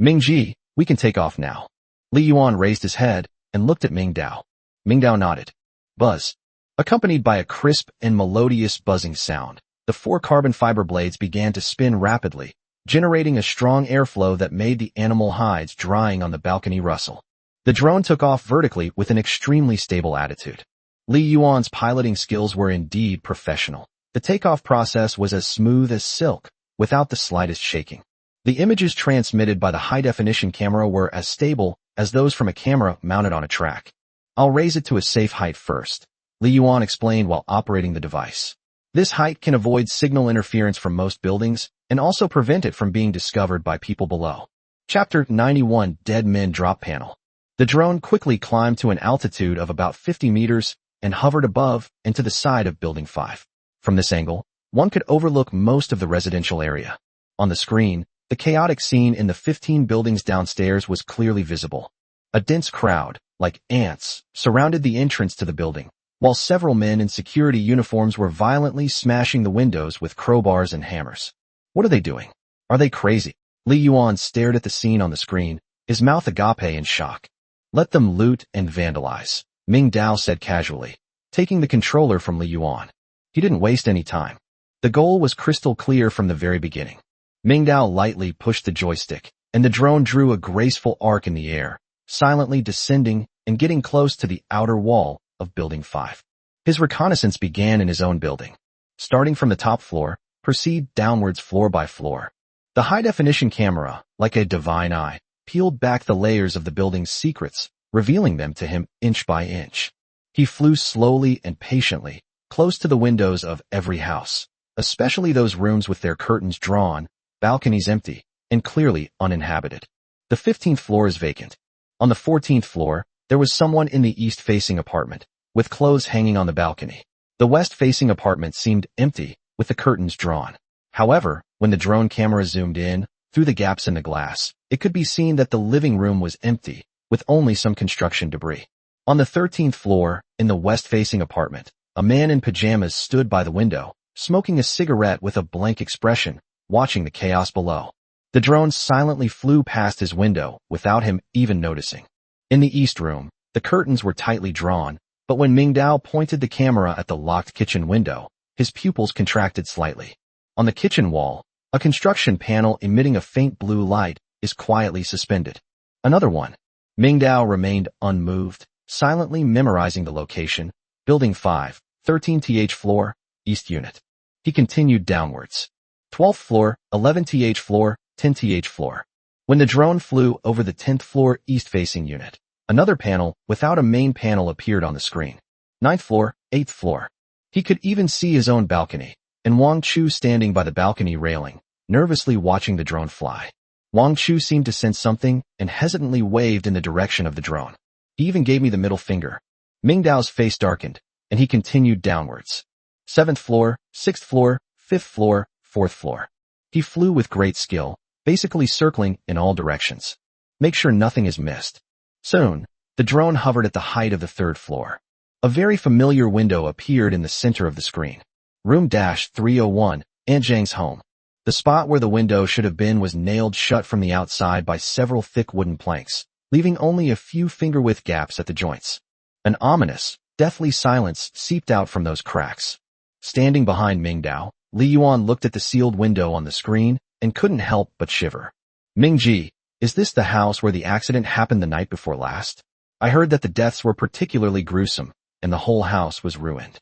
Mingji, we can take off now. Li Yuan raised his head and looked at Ming Dao. Ming Dao nodded. Buzz. Accompanied by a crisp and melodious buzzing sound, the 4 carbon fiber blades began to spin rapidly, generating a strong airflow that made the animal hides drying on the balcony rustle. The drone took off vertically with an extremely stable attitude. Li Yuan's piloting skills were indeed professional. The takeoff process was as smooth as silk, without the slightest shaking. The images transmitted by the high-definition camera were as stable as those from a camera mounted on a track. I'll raise it to a safe height first, Li Yuan explained while operating the device. This height can avoid signal interference from most buildings and also prevent it from being discovered by people below. Chapter 91 Dead Men Drop Panel. The drone quickly climbed to an altitude of about 50 meters and hovered above and to the side of Building 5. From this angle, one could overlook most of the residential area. On the screen, The chaotic scene in the 15 buildings downstairs was clearly visible. A dense crowd, like ants, surrounded the entrance to the building, while several men in security uniforms were violently smashing the windows with crowbars and hammers. What are they doing? Are they crazy? Li Yuan stared at the scene on the screen, his mouth agape in shock. Let them loot and vandalize, Ming Dao said casually, taking the controller from Li Yuan. He didn't waste any time. The goal was crystal clear from the very beginning. Ming Dao lightly pushed the joystick, and the drone drew a graceful arc in the air, silently descending and getting close to the outer wall of Building 5. His reconnaissance began in his own building. Starting from the top floor, proceed downwards floor by floor. The high-definition camera, like a divine eye, peeled back the layers of the building's secrets, revealing them to him inch by inch. He flew slowly and patiently, close to the windows of every house, especially those rooms with their curtains drawn, balconies empty, and clearly uninhabited. The 15th floor is vacant. On the 14th floor, there was someone in the east-facing apartment, with clothes hanging on the balcony. The west-facing apartment seemed empty, with the curtains drawn. However, when the drone camera zoomed in, through the gaps in the glass, it could be seen that the living room was empty, with only some construction debris. On the 13th floor, in the west-facing apartment, a man in pajamas stood by the window, smoking a cigarette with a blank expression, watching the chaos below. The drone silently flew past his window without him even noticing. In the east room, the curtains were tightly drawn, but when Ming Dao pointed the camera at the locked kitchen window, his pupils contracted slightly. On the kitchen wall, a construction panel emitting a faint blue light is quietly suspended. Another one. Ming Dao remained unmoved, silently memorizing the location, Building 5, 13th floor, East Unit. He continued downwards. 12th floor, 11th floor, 10th floor. When the drone flew over the 10th floor east-facing unit, another panel without a main panel appeared on the screen. 9th floor, 8th floor. He could even see his own balcony, and Wang Chu standing by the balcony railing, nervously watching the drone fly. Wang Chu seemed to sense something and hesitantly waved in the direction of the drone. He even gave me the middle finger. Ming Dao's face darkened, and he continued downwards. 7th floor, 6th floor, 5th floor, 4th floor. He flew with great skill, basically circling in all directions. Make sure nothing is missed. Soon, the drone hovered at the height of the 3rd floor. A very familiar window appeared in the center of the screen. Room-301, Aunt Zhang's home. The spot where the window should have been was nailed shut from the outside by several thick wooden planks, leaving only a few finger-width gaps at the joints. An ominous, deathly silence seeped out from those cracks. Standing behind Ming Dao, Li Yuan looked at the sealed window on the screen and couldn't help but shiver. Ming-ji, is this the house where the accident happened the night before last? I heard that the deaths were particularly gruesome, and the whole house was ruined.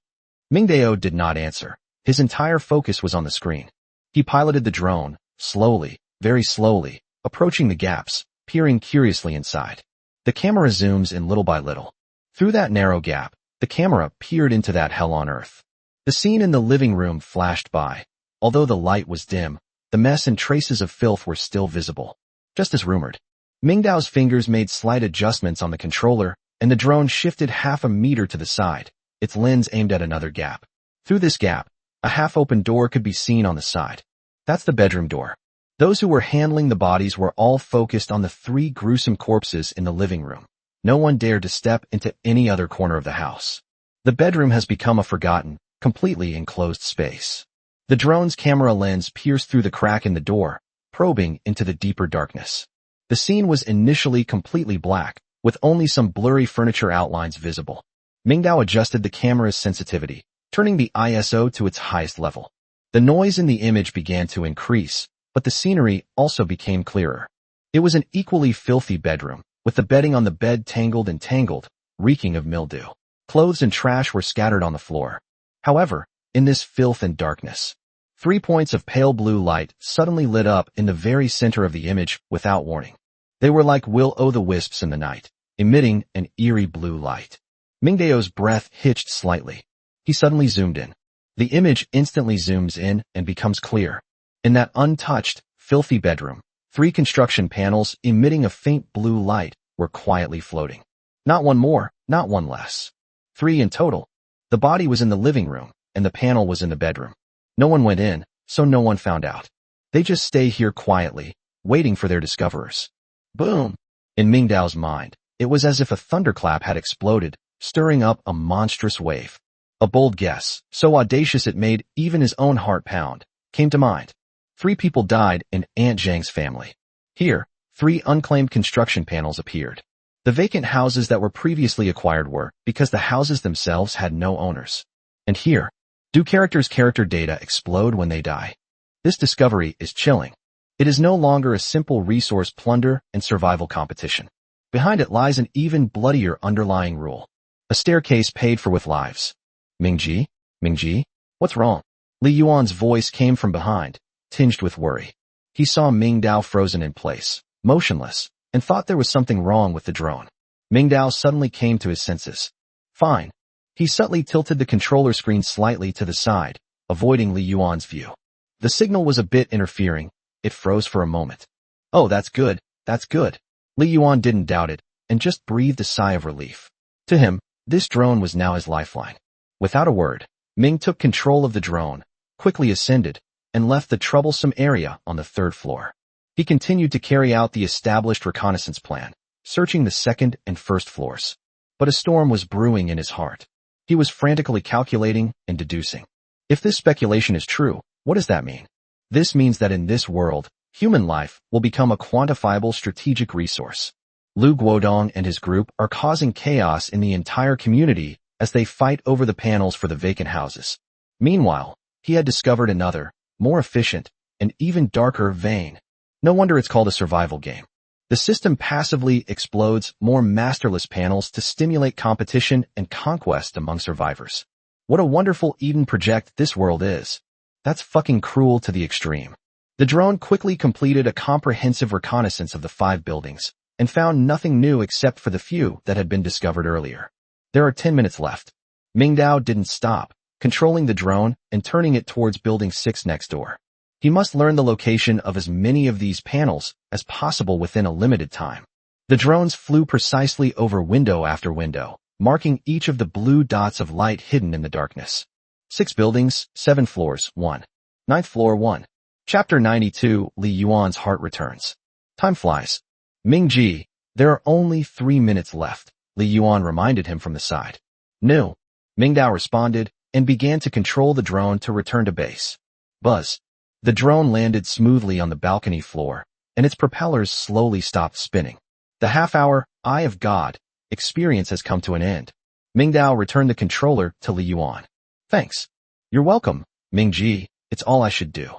Ming Dao did not answer. His entire focus was on the screen. He piloted the drone, slowly, very slowly, approaching the gaps, peering curiously inside. The camera zooms in little by little. Through that narrow gap, the camera peered into that hell on earth. The scene in the living room flashed by. Although the light was dim, the mess and traces of filth were still visible. Just as rumored. Ming Dao's fingers made slight adjustments on the controller, and the drone shifted half a meter to the side, its lens aimed at another gap. Through this gap, a half-open door could be seen on the side. That's the bedroom door. Those who were handling the bodies were all focused on the 3 gruesome corpses in the living room. No one dared to step into any other corner of the house. The bedroom has become a forgotten, completely enclosed space. The drone's camera lens pierced through the crack in the door, probing into the deeper darkness. The scene was initially completely black, with only some blurry furniture outlines visible. Ming Dao adjusted the camera's sensitivity, turning the ISO to its highest level. The noise in the image began to increase, but the scenery also became clearer. It was an equally filthy bedroom, with the bedding on the bed tangled and tangled, reeking of mildew. Clothes and trash were scattered on the floor. However, in this filth and darkness, 3 points of pale blue light suddenly lit up in the very center of the image without warning. They were like will-o'-the-wisps in the night, emitting an eerie blue light. Ming Dao's breath hitched slightly. He suddenly zoomed in. The image instantly zooms in and becomes clear. In that untouched, filthy bedroom, 3 construction panels emitting a faint blue light were quietly floating. Not one more, not one less. 3 in total. The body was in the living room, and the panel was in the bedroom. No one went in, so no one found out. They just stay here quietly, waiting for their discoverers. Boom! In Mingdao's mind, it was as if a thunderclap had exploded, stirring up a monstrous wave. A bold guess, so audacious it made even his own heart pound, came to mind. 3 people died in Aunt Zhang's family. Here, 3 unclaimed construction panels appeared. The vacant houses that were previously acquired were, because the houses themselves had no owners. And here, do characters' character data explode when they die? This discovery is chilling. It is no longer a simple resource plunder and survival competition. Behind it lies an even bloodier underlying rule. A staircase paid for with lives. Mingji? Mingji? What's wrong? Li Yuan's voice came from behind, tinged with worry. He saw Mingdao frozen in place, motionless, and thought there was something wrong with the drone. Mingdao suddenly came to his senses. Fine. He subtly tilted the controller screen slightly to the side, avoiding Li Yuan's view. The signal was a bit interfering. It froze for a moment. Oh, that's good. That's good. Li Yuan didn't doubt it, and just breathed a sigh of relief. To him, this drone was now his lifeline. Without a word, Ming took control of the drone, quickly ascended, and left the troublesome area on the 3rd floor. He continued to carry out the established reconnaissance plan, searching the 2nd and 1st floors. But a storm was brewing in his heart. He was frantically calculating and deducing. If this speculation is true, what does that mean? This means that in this world, human life will become a quantifiable strategic resource. Lu Guodong and his group are causing chaos in the entire community as they fight over the panels for the vacant houses. Meanwhile, he had discovered another, more efficient, and even darker vein. No wonder it's called a survival game. The system passively explodes more masterless panels to stimulate competition and conquest among survivors. What a wonderful Eden project this world is. That's fucking cruel to the extreme. The drone quickly completed a comprehensive reconnaissance of the 5 buildings and found nothing new except for the few that had been discovered earlier. There are 10 minutes left. Mingdao didn't stop, controlling the drone and turning it towards Building 6 next door. He must learn the location of as many of these panels as possible within a limited time. The drones flew precisely over window after window, marking each of the blue dots of light hidden in the darkness. 6 buildings, 7 floors, 1. 9th floor, 1. Chapter 92, Li Yuan's heart returns. Time flies. Mingji, there are only 3 minutes left, Li Yuan reminded him from the side. No. Mingdao responded and began to control the drone to return to base. Buzz. The drone landed smoothly on the balcony floor, and its propellers slowly stopped spinning. The half-hour, Eye of God, experience has come to an end. Mingdao returned the controller to Li Yuan. Thanks. You're welcome, Mingji, it's all I should do.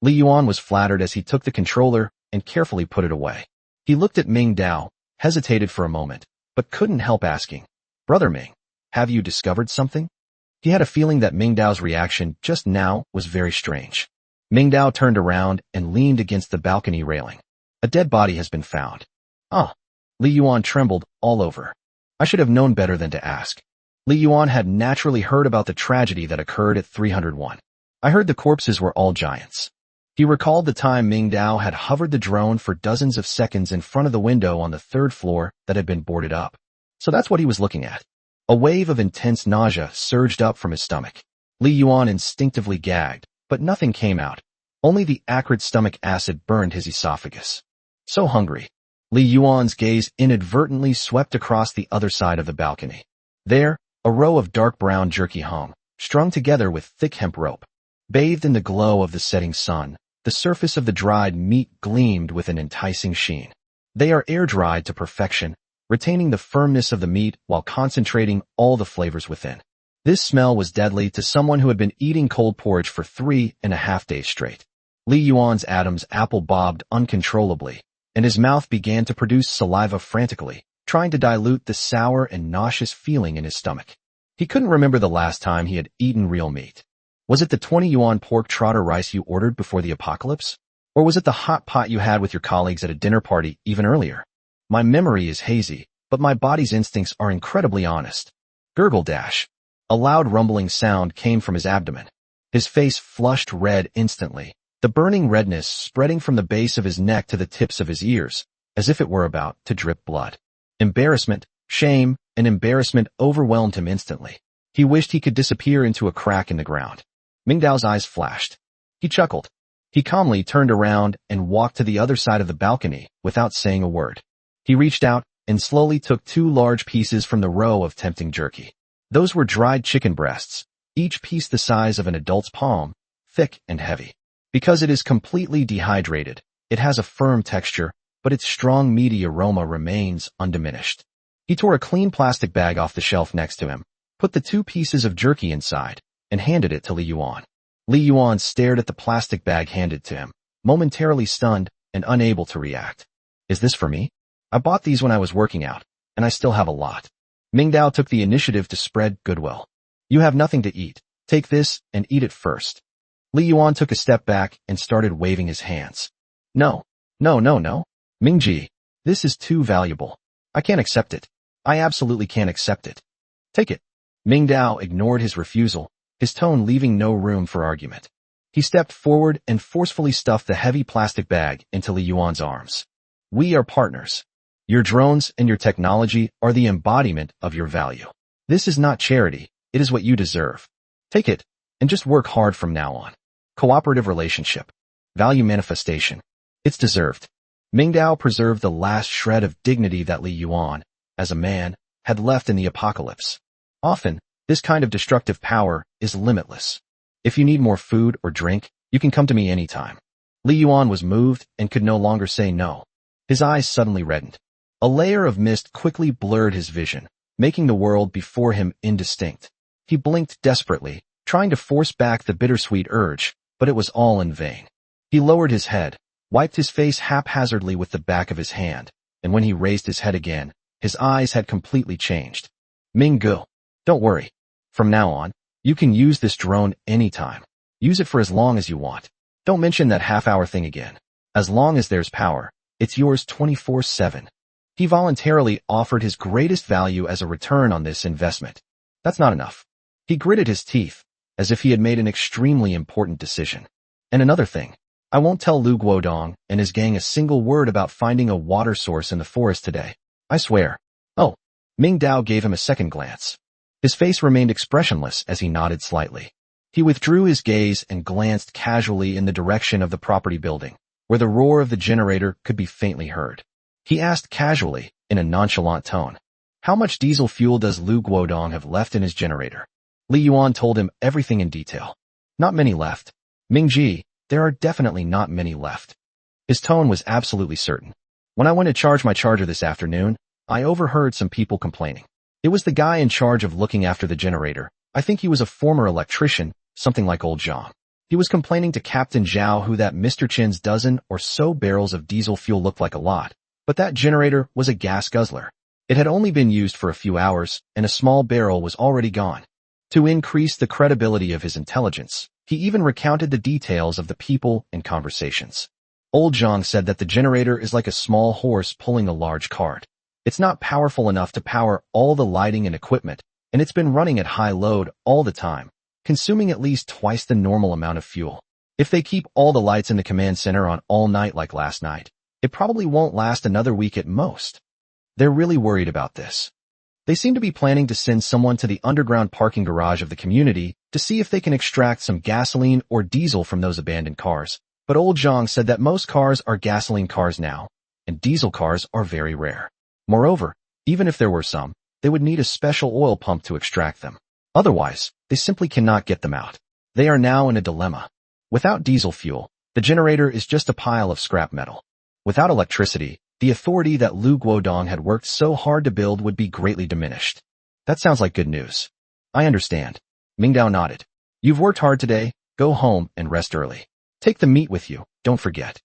Li Yuan was flattered as he took the controller and carefully put it away. He looked at Mingdao, hesitated for a moment, but couldn't help asking, Brother Ming, have you discovered something? He had a feeling that Mingdao's reaction just now was very strange. Mingdao turned around and leaned against the balcony railing. A dead body has been found. Ah. Li Yuan trembled all over. I should have known better than to ask. Li Yuan had naturally heard about the tragedy that occurred at 301. I heard the corpses were all giants. He recalled the time Mingdao had hovered the drone for dozens of seconds in front of the window on the 3rd floor that had been boarded up. So that's what he was looking at. A wave of intense nausea surged up from his stomach. Li Yuan instinctively gagged, but nothing came out. Only the acrid stomach acid burned his esophagus. So hungry. Li Yuan's gaze inadvertently swept across the other side of the balcony. There, a row of dark brown jerky hung, strung together with thick hemp rope. Bathed in the glow of the setting sun, the surface of the dried meat gleamed with an enticing sheen. They are air-dried to perfection, retaining the firmness of the meat while concentrating all the flavors within. This smell was deadly to someone who had been eating cold porridge for 3.5 days straight. Li Yuan's Adam's apple bobbed uncontrollably, and his mouth began to produce saliva frantically, trying to dilute the sour and nauseous feeling in his stomach. He couldn't remember the last time he had eaten real meat. Was it the 20 yuan pork trotter rice you ordered before the apocalypse? Or was it the hot pot you had with your colleagues at a dinner party even earlier? My memory is hazy, but my body's instincts are incredibly honest. Gurgle dash. A loud rumbling sound came from his abdomen. His face flushed red instantly, the burning redness spreading from the base of his neck to the tips of his ears, as if it were about to drip blood. Embarrassment, shame, and embarrassment overwhelmed him instantly. He wished he could disappear into a crack in the ground. Mingdao's eyes flashed. He chuckled. He calmly turned around and walked to the other side of the balcony without saying a word. He reached out and slowly took 2 large pieces from the row of tempting jerky. Those were dried chicken breasts, each piece the size of an adult's palm, thick and heavy. Because it is completely dehydrated, it has a firm texture, but its strong meaty aroma remains undiminished. He tore a clean plastic bag off the shelf next to him, put the 2 pieces of jerky inside, and handed it to Li Yuan. Li Yuan stared at the plastic bag handed to him, momentarily stunned and unable to react. Is this for me? I bought these when I was working out, and I still have a lot. Mingdao took the initiative to spread goodwill. You have nothing to eat. Take this and eat it first. Li Yuan took a step back and started waving his hands. No. Mingji, this is too valuable. I can't accept it. I absolutely can't accept it. Take it. Mingdao ignored his refusal, his tone leaving no room for argument. He stepped forward and forcefully stuffed the heavy plastic bag into Li Yuan's arms. We are partners. Your drones and your technology are the embodiment of your value. This is not charity, it is what you deserve. Take it, and just work hard from now on. Cooperative relationship. Value manifestation. It's deserved. Mingdao preserved the last shred of dignity that Li Yuan, as a man, had left in the apocalypse. Often, this kind of destructive power is limitless. If you need more food or drink, you can come to me anytime. Li Yuan was moved and could no longer say no. His eyes suddenly reddened. A layer of mist quickly blurred his vision, making the world before him indistinct. He blinked desperately, trying to force back the bittersweet urge, but it was all in vain. He lowered his head, wiped his face haphazardly with the back of his hand, and when he raised his head again, his eyes had completely changed. Minggu, don't worry. From now on, you can use this drone anytime. Use it for as long as you want. Don't mention that half-hour thing again. As long as there's power, it's yours 24/7. He voluntarily offered his greatest value as a return on this investment. That's not enough. He gritted his teeth, as if he had made an extremely important decision. And another thing, I won't tell Lu Guodong and his gang a single word about finding a water source in the forest today. I swear. Oh, Mingdao gave him a second glance. His face remained expressionless as he nodded slightly. He withdrew his gaze and glanced casually in the direction of the property building, where the roar of the generator could be faintly heard. He asked casually, in a nonchalant tone, how much diesel fuel does Lu Guodong have left in his generator? Li Yuan told him everything in detail. Not many left. Mingji, there are definitely not many left. His tone was absolutely certain. When I went to charge my charger this afternoon, I overheard some people complaining. It was the guy in charge of looking after the generator. I think he was a former electrician, something like old Zhang. He was complaining to Captain Zhao who that Mr. Chin's dozen or so barrels of diesel fuel looked like a lot. But that generator was a gas guzzler. It had only been used for a few hours, and a small barrel was already gone. To increase the credibility of his intelligence, he even recounted the details of the people and conversations. Old Zhang said that the generator is like a small horse pulling a large cart. It's not powerful enough to power all the lighting and equipment, and it's been running at high load all the time, consuming at least twice the normal amount of fuel. If they keep all the lights in the command center on all night like last night, it probably won't last another week at most. They're really worried about this. They seem to be planning to send someone to the underground parking garage of the community to see if they can extract some gasoline or diesel from those abandoned cars. But old Zhang said that most cars are gasoline cars now, and diesel cars are very rare. Moreover, even if there were some, they would need a special oil pump to extract them. Otherwise, they simply cannot get them out. They are now in a dilemma. Without diesel fuel, the generator is just a pile of scrap metal. Without electricity, the authority that Lu Guodong had worked so hard to build would be greatly diminished. That sounds like good news. I understand. Mingdao nodded. You've worked hard today, go home and rest early. Take the meat with you, don't forget.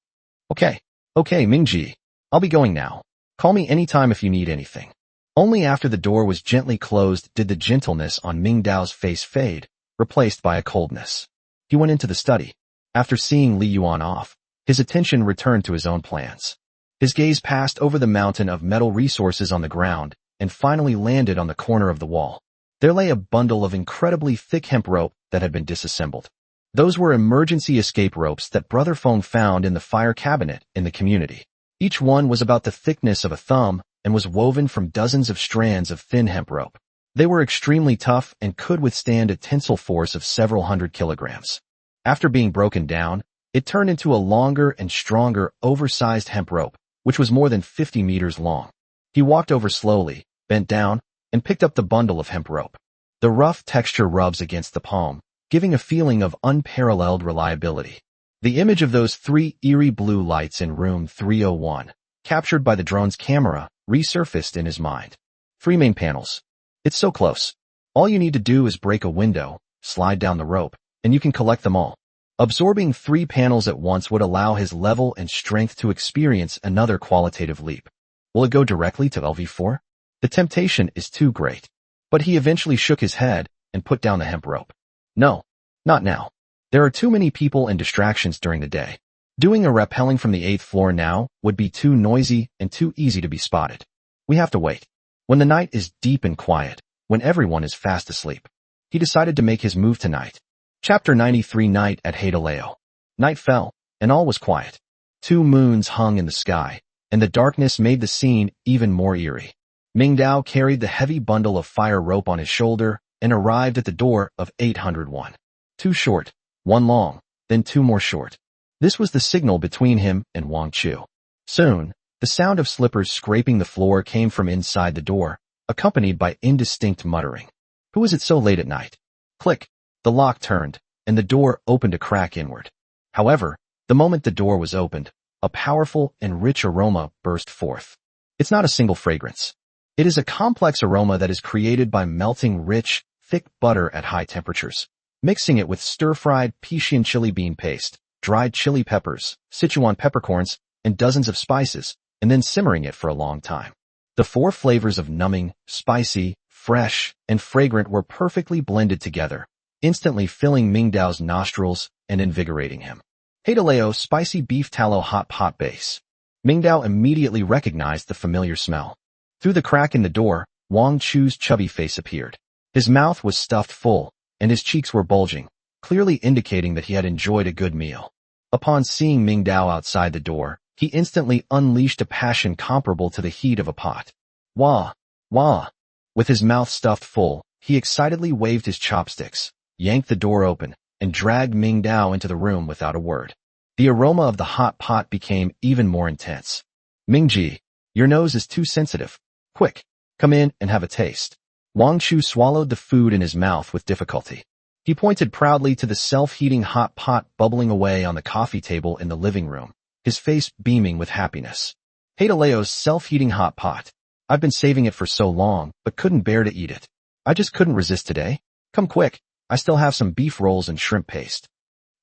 Okay, Mingji. I'll be going now. Call me anytime if you need anything. Only after the door was gently closed did the gentleness on Mingdao's face fade, replaced by a coldness. He went into the study. After seeing Li Yuan off, his attention returned to his own plans. His gaze passed over the mountain of metal resources on the ground and finally landed on the corner of the wall. There lay a bundle of incredibly thick hemp rope that had been disassembled. Those were emergency escape ropes that Brother Feng found in the fire cabinet in the community. Each one was about the thickness of a thumb and was woven from dozens of strands of thin hemp rope. They were extremely tough and could withstand a tensile force of several hundred kilograms. After being broken down, It turned into a longer and stronger, oversized hemp rope, which was more than 50 meters long. He walked over slowly, bent down, and picked up the bundle of hemp rope. The rough texture rubs against the palm, giving a feeling of unparalleled reliability. The image of those three eerie blue lights in room 301, captured by the drone's camera, resurfaced in his mind. 3 main panels. It's so close. All you need to do is break a window, slide down the rope, and you can collect them all. Absorbing 3 panels at once would allow his level and strength to experience another qualitative leap. Will it go directly to LV4? The temptation is too great. But he eventually shook his head and put down the hemp rope. No, not now. There are too many people and distractions during the day. Doing a rappelling from the 8th floor now would be too noisy and too easy to be spotted. We have to wait. When the night is deep and quiet, when everyone is fast asleep. He decided to make his move tonight. Chapter 93 Night at Hadaleo. Night fell, and all was quiet. 2 moons hung in the sky, and the darkness made the scene even more eerie. Mingdao carried the heavy bundle of fire rope on his shoulder and arrived at the door of 801. 2 short, 1 long, then 2 more short. This was the signal between him and Wang Chu. Soon, the sound of slippers scraping the floor came from inside the door, accompanied by indistinct muttering. Who is it so late at night? Click. The lock turned, and the door opened a crack inward. However, the moment the door was opened, a powerful and rich aroma burst forth. It's not a single fragrance. It is a complex aroma that is created by melting rich, thick butter at high temperatures, mixing it with stir-fried Pixian chili bean paste, dried chili peppers, Sichuan peppercorns, and dozens of spices, and then simmering it for a long time. The 4 flavors of numbing, spicy, fresh, and fragrant were perfectly blended together, instantly filling Mingdao's nostrils and invigorating him. Hadaleo Spicy Beef Tallow Hot Pot Base. Mingdao immediately recognized the familiar smell. Through the crack in the door, Wang Chu's chubby face appeared. His mouth was stuffed full, and his cheeks were bulging, clearly indicating that he had enjoyed a good meal. Upon seeing Mingdao outside the door, he instantly unleashed a passion comparable to the heat of a pot. Wah! Wah! With his mouth stuffed full, he excitedly waved his chopsticks, yanked the door open, and dragged Mingdao into the room without a word. The aroma of the hot pot became even more intense. Mingji, your nose is too sensitive. Quick, come in and have a taste. Wang Chu swallowed the food in his mouth with difficulty. He pointed proudly to the self-heating hot pot bubbling away on the coffee table in the living room, his face beaming with happiness. Hadaleo's self-heating hot pot. I've been saving it for so long, but couldn't bear to eat it. I just couldn't resist today. Come quick, I still have some beef rolls and shrimp paste.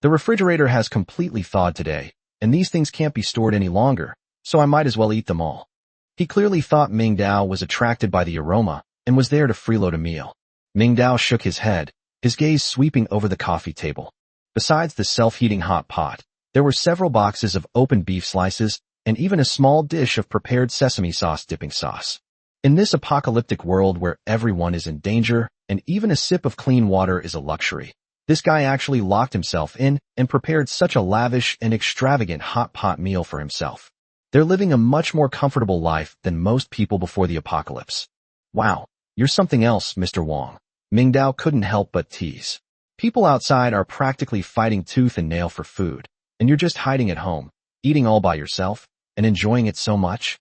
The refrigerator has completely thawed today, and these things can't be stored any longer, so I might as well eat them all. He clearly thought Mingdao was attracted by the aroma and was there to freeload a meal. Mingdao shook his head, his gaze sweeping over the coffee table. Besides the self-heating hot pot, there were several boxes of open beef slices and even a small dish of prepared sesame sauce dipping sauce. In this apocalyptic world where everyone is in danger and even a sip of clean water is a luxury, this guy actually locked himself in and prepared such a lavish and extravagant hot pot meal for himself. They're living a much more comfortable life than most people before the apocalypse. Wow, you're something else, Mr. Wang. Mingdao couldn't help but tease. People outside are practically fighting tooth and nail for food, and you're just hiding at home, eating all by yourself, and enjoying it so much.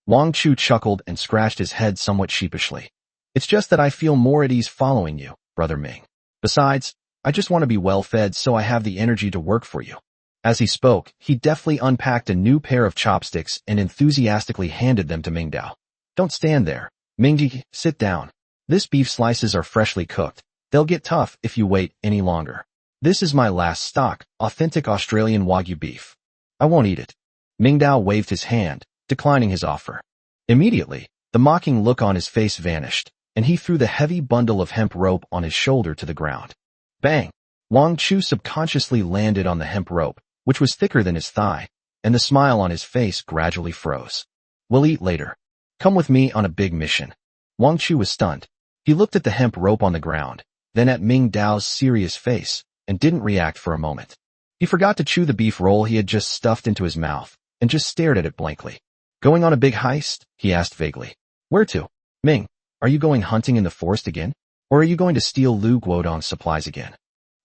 Wang Chu chuckled and scratched his head somewhat sheepishly. It's just that I feel more at ease following you, Brother Ming. Besides, I just want to be well fed so I have the energy to work for you. As he spoke, he deftly unpacked a new pair of chopsticks and enthusiastically handed them to Mingdao. Don't stand there. Mingji, sit down. This beef slices are freshly cooked. They'll get tough if you wait any longer. This is my last stock, authentic Australian Wagyu beef. I won't eat it. Mingdao waved his hand, declining his offer. Immediately, the mocking look on his face vanished, and he threw the heavy bundle of hemp rope on his shoulder to the ground. Bang! Wang Chu subconsciously landed on the hemp rope, which was thicker than his thigh, and the smile on his face gradually froze. We'll eat later. Come with me on a big mission. Wang Chu was stunned. He looked at the hemp rope on the ground, then at Mingdao's serious face, and didn't react for a moment. He forgot to chew the beef roll he had just stuffed into his mouth, and just stared at it blankly. Going on a big heist? He asked vaguely. Where to? Ming, are you going hunting in the forest again? Or are you going to steal Lu Guodong's supplies again?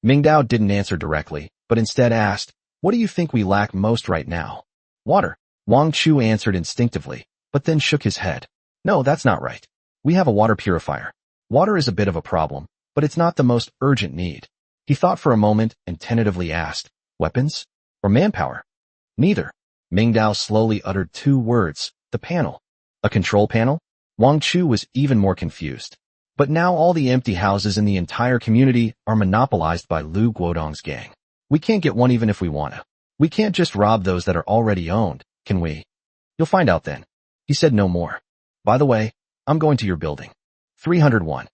Mingdao didn't answer directly, but instead asked, What do you think we lack most right now? Water. Wang Chu answered instinctively, but then shook his head. No, that's not right. We have a water purifier. Water is a bit of a problem, but it's not the most urgent need. He thought for a moment and tentatively asked, weapons? Or manpower? Neither. Ming Dao slowly uttered two words, the panel. A control panel? Wang Chu was even more confused. But now all the empty houses in the entire community are monopolized by Lu Guodong's gang. We can't get one even if we wanna. We can't just rob those that are already owned, can we? You'll find out then. He said no more. By the way, I'm going to your building. 301.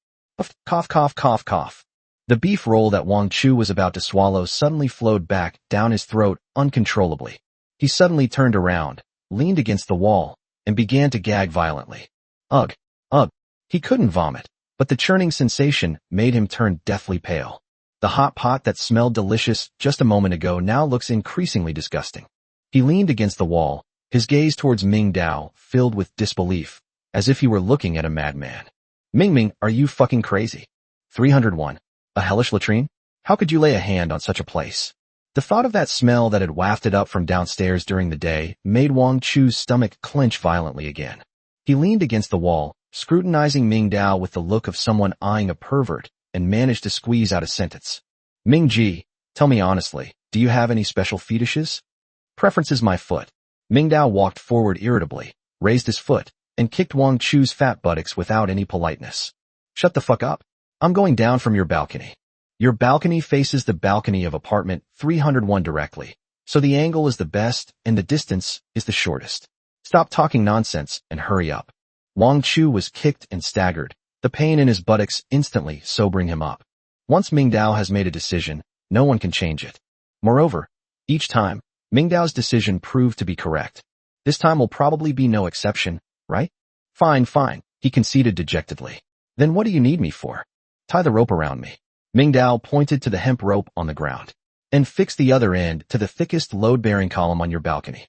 Cough, cough, cough, cough. The beef roll that Wang Chu was about to swallow suddenly flowed back down his throat uncontrollably. He suddenly turned around, leaned against the wall, and began to gag violently. Ugh, ugh. He couldn't vomit, but the churning sensation made him turn deathly pale. The hot pot that smelled delicious just a moment ago now looks increasingly disgusting. He leaned against the wall, his gaze towards Ming Dao filled with disbelief, as if he were looking at a madman. Ming, are you fucking crazy? 301. A hellish latrine? How could you lay a hand on such a place? The thought of that smell that had wafted up from downstairs during the day made Wang Chu's stomach clench violently again. He leaned against the wall, scrutinizing Ming Dao with the look of someone eyeing a pervert, and managed to squeeze out a sentence. Ming Ji, tell me honestly, do you have any special fetishes? Preference is my foot. Ming Dao walked forward irritably, raised his foot, and kicked Wang Chu's fat buttocks without any politeness. Shut the fuck up. I'm going down from your balcony. Your balcony faces the balcony of apartment 301 directly, so the angle is the best and the distance is the shortest. Stop talking nonsense and hurry up. Wang Chu was kicked and staggered, the pain in his buttocks instantly sobering him up. Once Ming Dao has made a decision, no one can change it. Moreover, each time, Ming Dao's decision proved to be correct. This time will probably be no exception, right? Fine, he conceded dejectedly. Then what do you need me for? Tie the rope around me. Ming Dao pointed to the hemp rope on the ground. And fix the other end to the thickest load-bearing column on your balcony.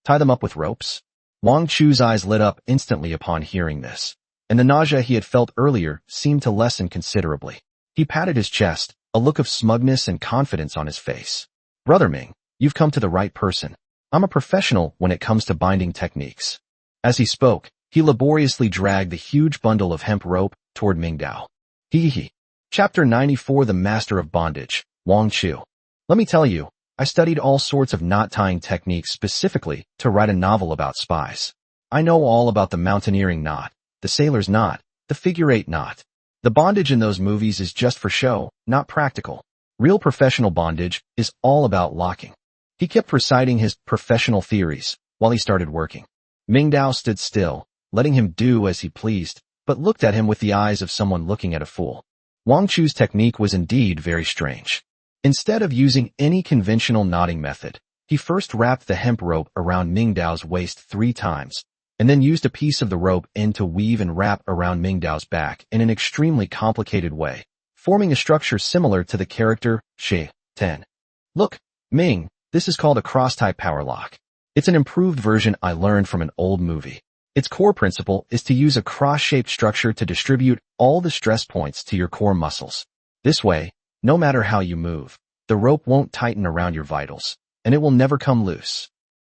Tie them up with ropes? Wang Chu's eyes lit up instantly upon hearing this, and the nausea he had felt earlier seemed to lessen considerably. He patted his chest, a look of smugness and confidence on his face. Brother Ming, you've come to the right person. I'm a professional when it comes to binding techniques. As he spoke, he laboriously dragged the huge bundle of hemp rope toward Ming Dao. Hee. Chapter 94 The Master of Bondage, Wang Chu. Let me tell you, I studied all sorts of knot-tying techniques specifically to write a novel about spies. I know all about the mountaineering knot, the sailor's knot, the figure-8 knot. The bondage in those movies is just for show, not practical. Real professional bondage is all about locking. He kept reciting his professional theories while he started working. Ming Dao stood still, letting him do as he pleased, but looked at him with the eyes of someone looking at a fool. Wang Chu's technique was indeed very strange. Instead of using any conventional knotting method, he first wrapped the hemp rope around Ming Dao's waist 3 times, and then used a piece of the rope end to weave and wrap around Ming Dao's back in an extremely complicated way, forming a structure similar to the character She 10. Look, Ming, this is called a cross-type power lock. It's an improved version I learned from an old movie. Its core principle is to use a cross-shaped structure to distribute all the stress points to your core muscles. This way, no matter how you move, the rope won't tighten around your vitals, and it will never come loose.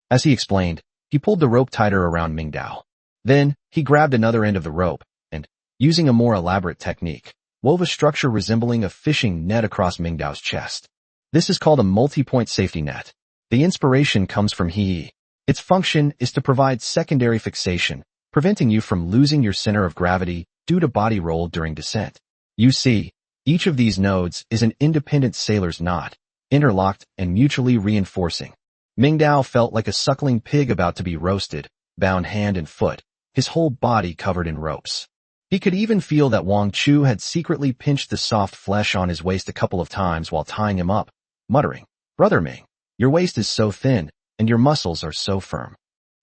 As he explained, he pulled the rope tighter around Ming Dao. Then, he grabbed another end of the rope, and, using a more elaborate technique, wove a structure resembling a fishing net across Ming Dao's chest. This is called a multi-point safety net. The inspiration comes from He. Its function is to provide secondary fixation, preventing you from losing your center of gravity due to body roll during descent. You see, each of these nodes is an independent sailor's knot, interlocked and mutually reinforcing. Ming Dao felt like a suckling pig about to be roasted, bound hand and foot, his whole body covered in ropes. He could even feel that Wang Chu had secretly pinched the soft flesh on his waist a couple of times while tying him up, muttering, "Brother Ming, your waist is so thin, and your muscles are so firm."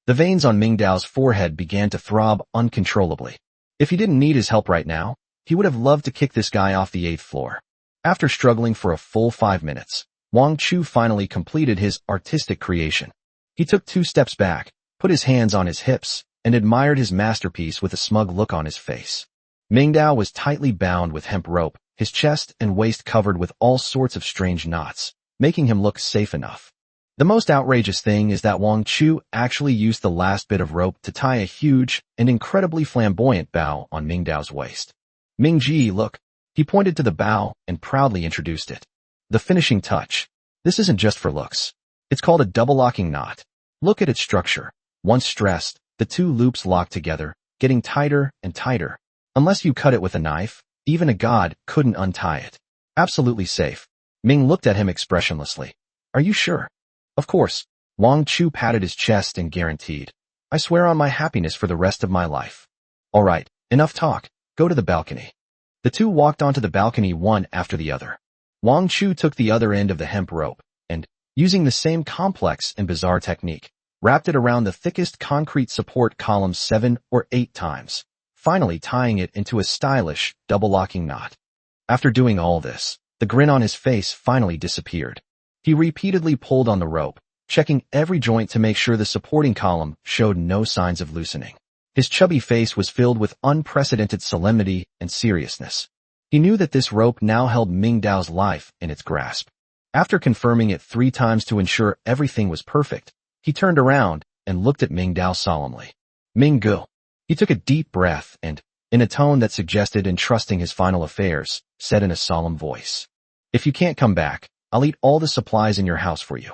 The veins on Ming Dao's forehead began to throb uncontrollably. If he didn't need his help right now, he would have loved to kick this guy off the 8th floor. After struggling for a full 5 minutes, Wang Chu finally completed his artistic creation. He took 2 steps back, put his hands on his hips, and admired his masterpiece with a smug look on his face. Ming Dao was tightly bound with hemp rope, his chest and waist covered with all sorts of strange knots, making him look safe enough. The most outrageous thing is that Wang Chu actually used the last bit of rope to tie a huge and incredibly flamboyant bow on Ming Dao's waist. Ming Ji, look. He pointed to the bow and proudly introduced it. The finishing touch. This isn't just for looks. It's called a double-locking knot. Look at its structure. Once stressed, the two loops lock together, getting tighter and tighter. Unless you cut it with a knife, even a god couldn't untie it. Absolutely safe. Ming looked at him expressionlessly. Are you sure? Of course. Wang Chu patted his chest and guaranteed. I swear on my happiness for the rest of my life. All right, enough talk. Go to the balcony. The two walked onto the balcony one after the other. Wang Chu took the other end of the hemp rope and, using the same complex and bizarre technique, wrapped it around the thickest concrete support column 7 or 8 times, finally tying it into a stylish, double-locking knot. After doing all this, the grin on his face finally disappeared. He repeatedly pulled on the rope, checking every joint to make sure the supporting column showed no signs of loosening. His chubby face was filled with unprecedented solemnity and seriousness. He knew that this rope now held Ming Dao's life in its grasp. After confirming it 3 times to ensure everything was perfect, he turned around and looked at Ming Dao solemnly. Ming Gu. He took a deep breath and, in a tone that suggested entrusting his final affairs, said in a solemn voice, If you can't come back, I'll eat all the supplies in your house for you.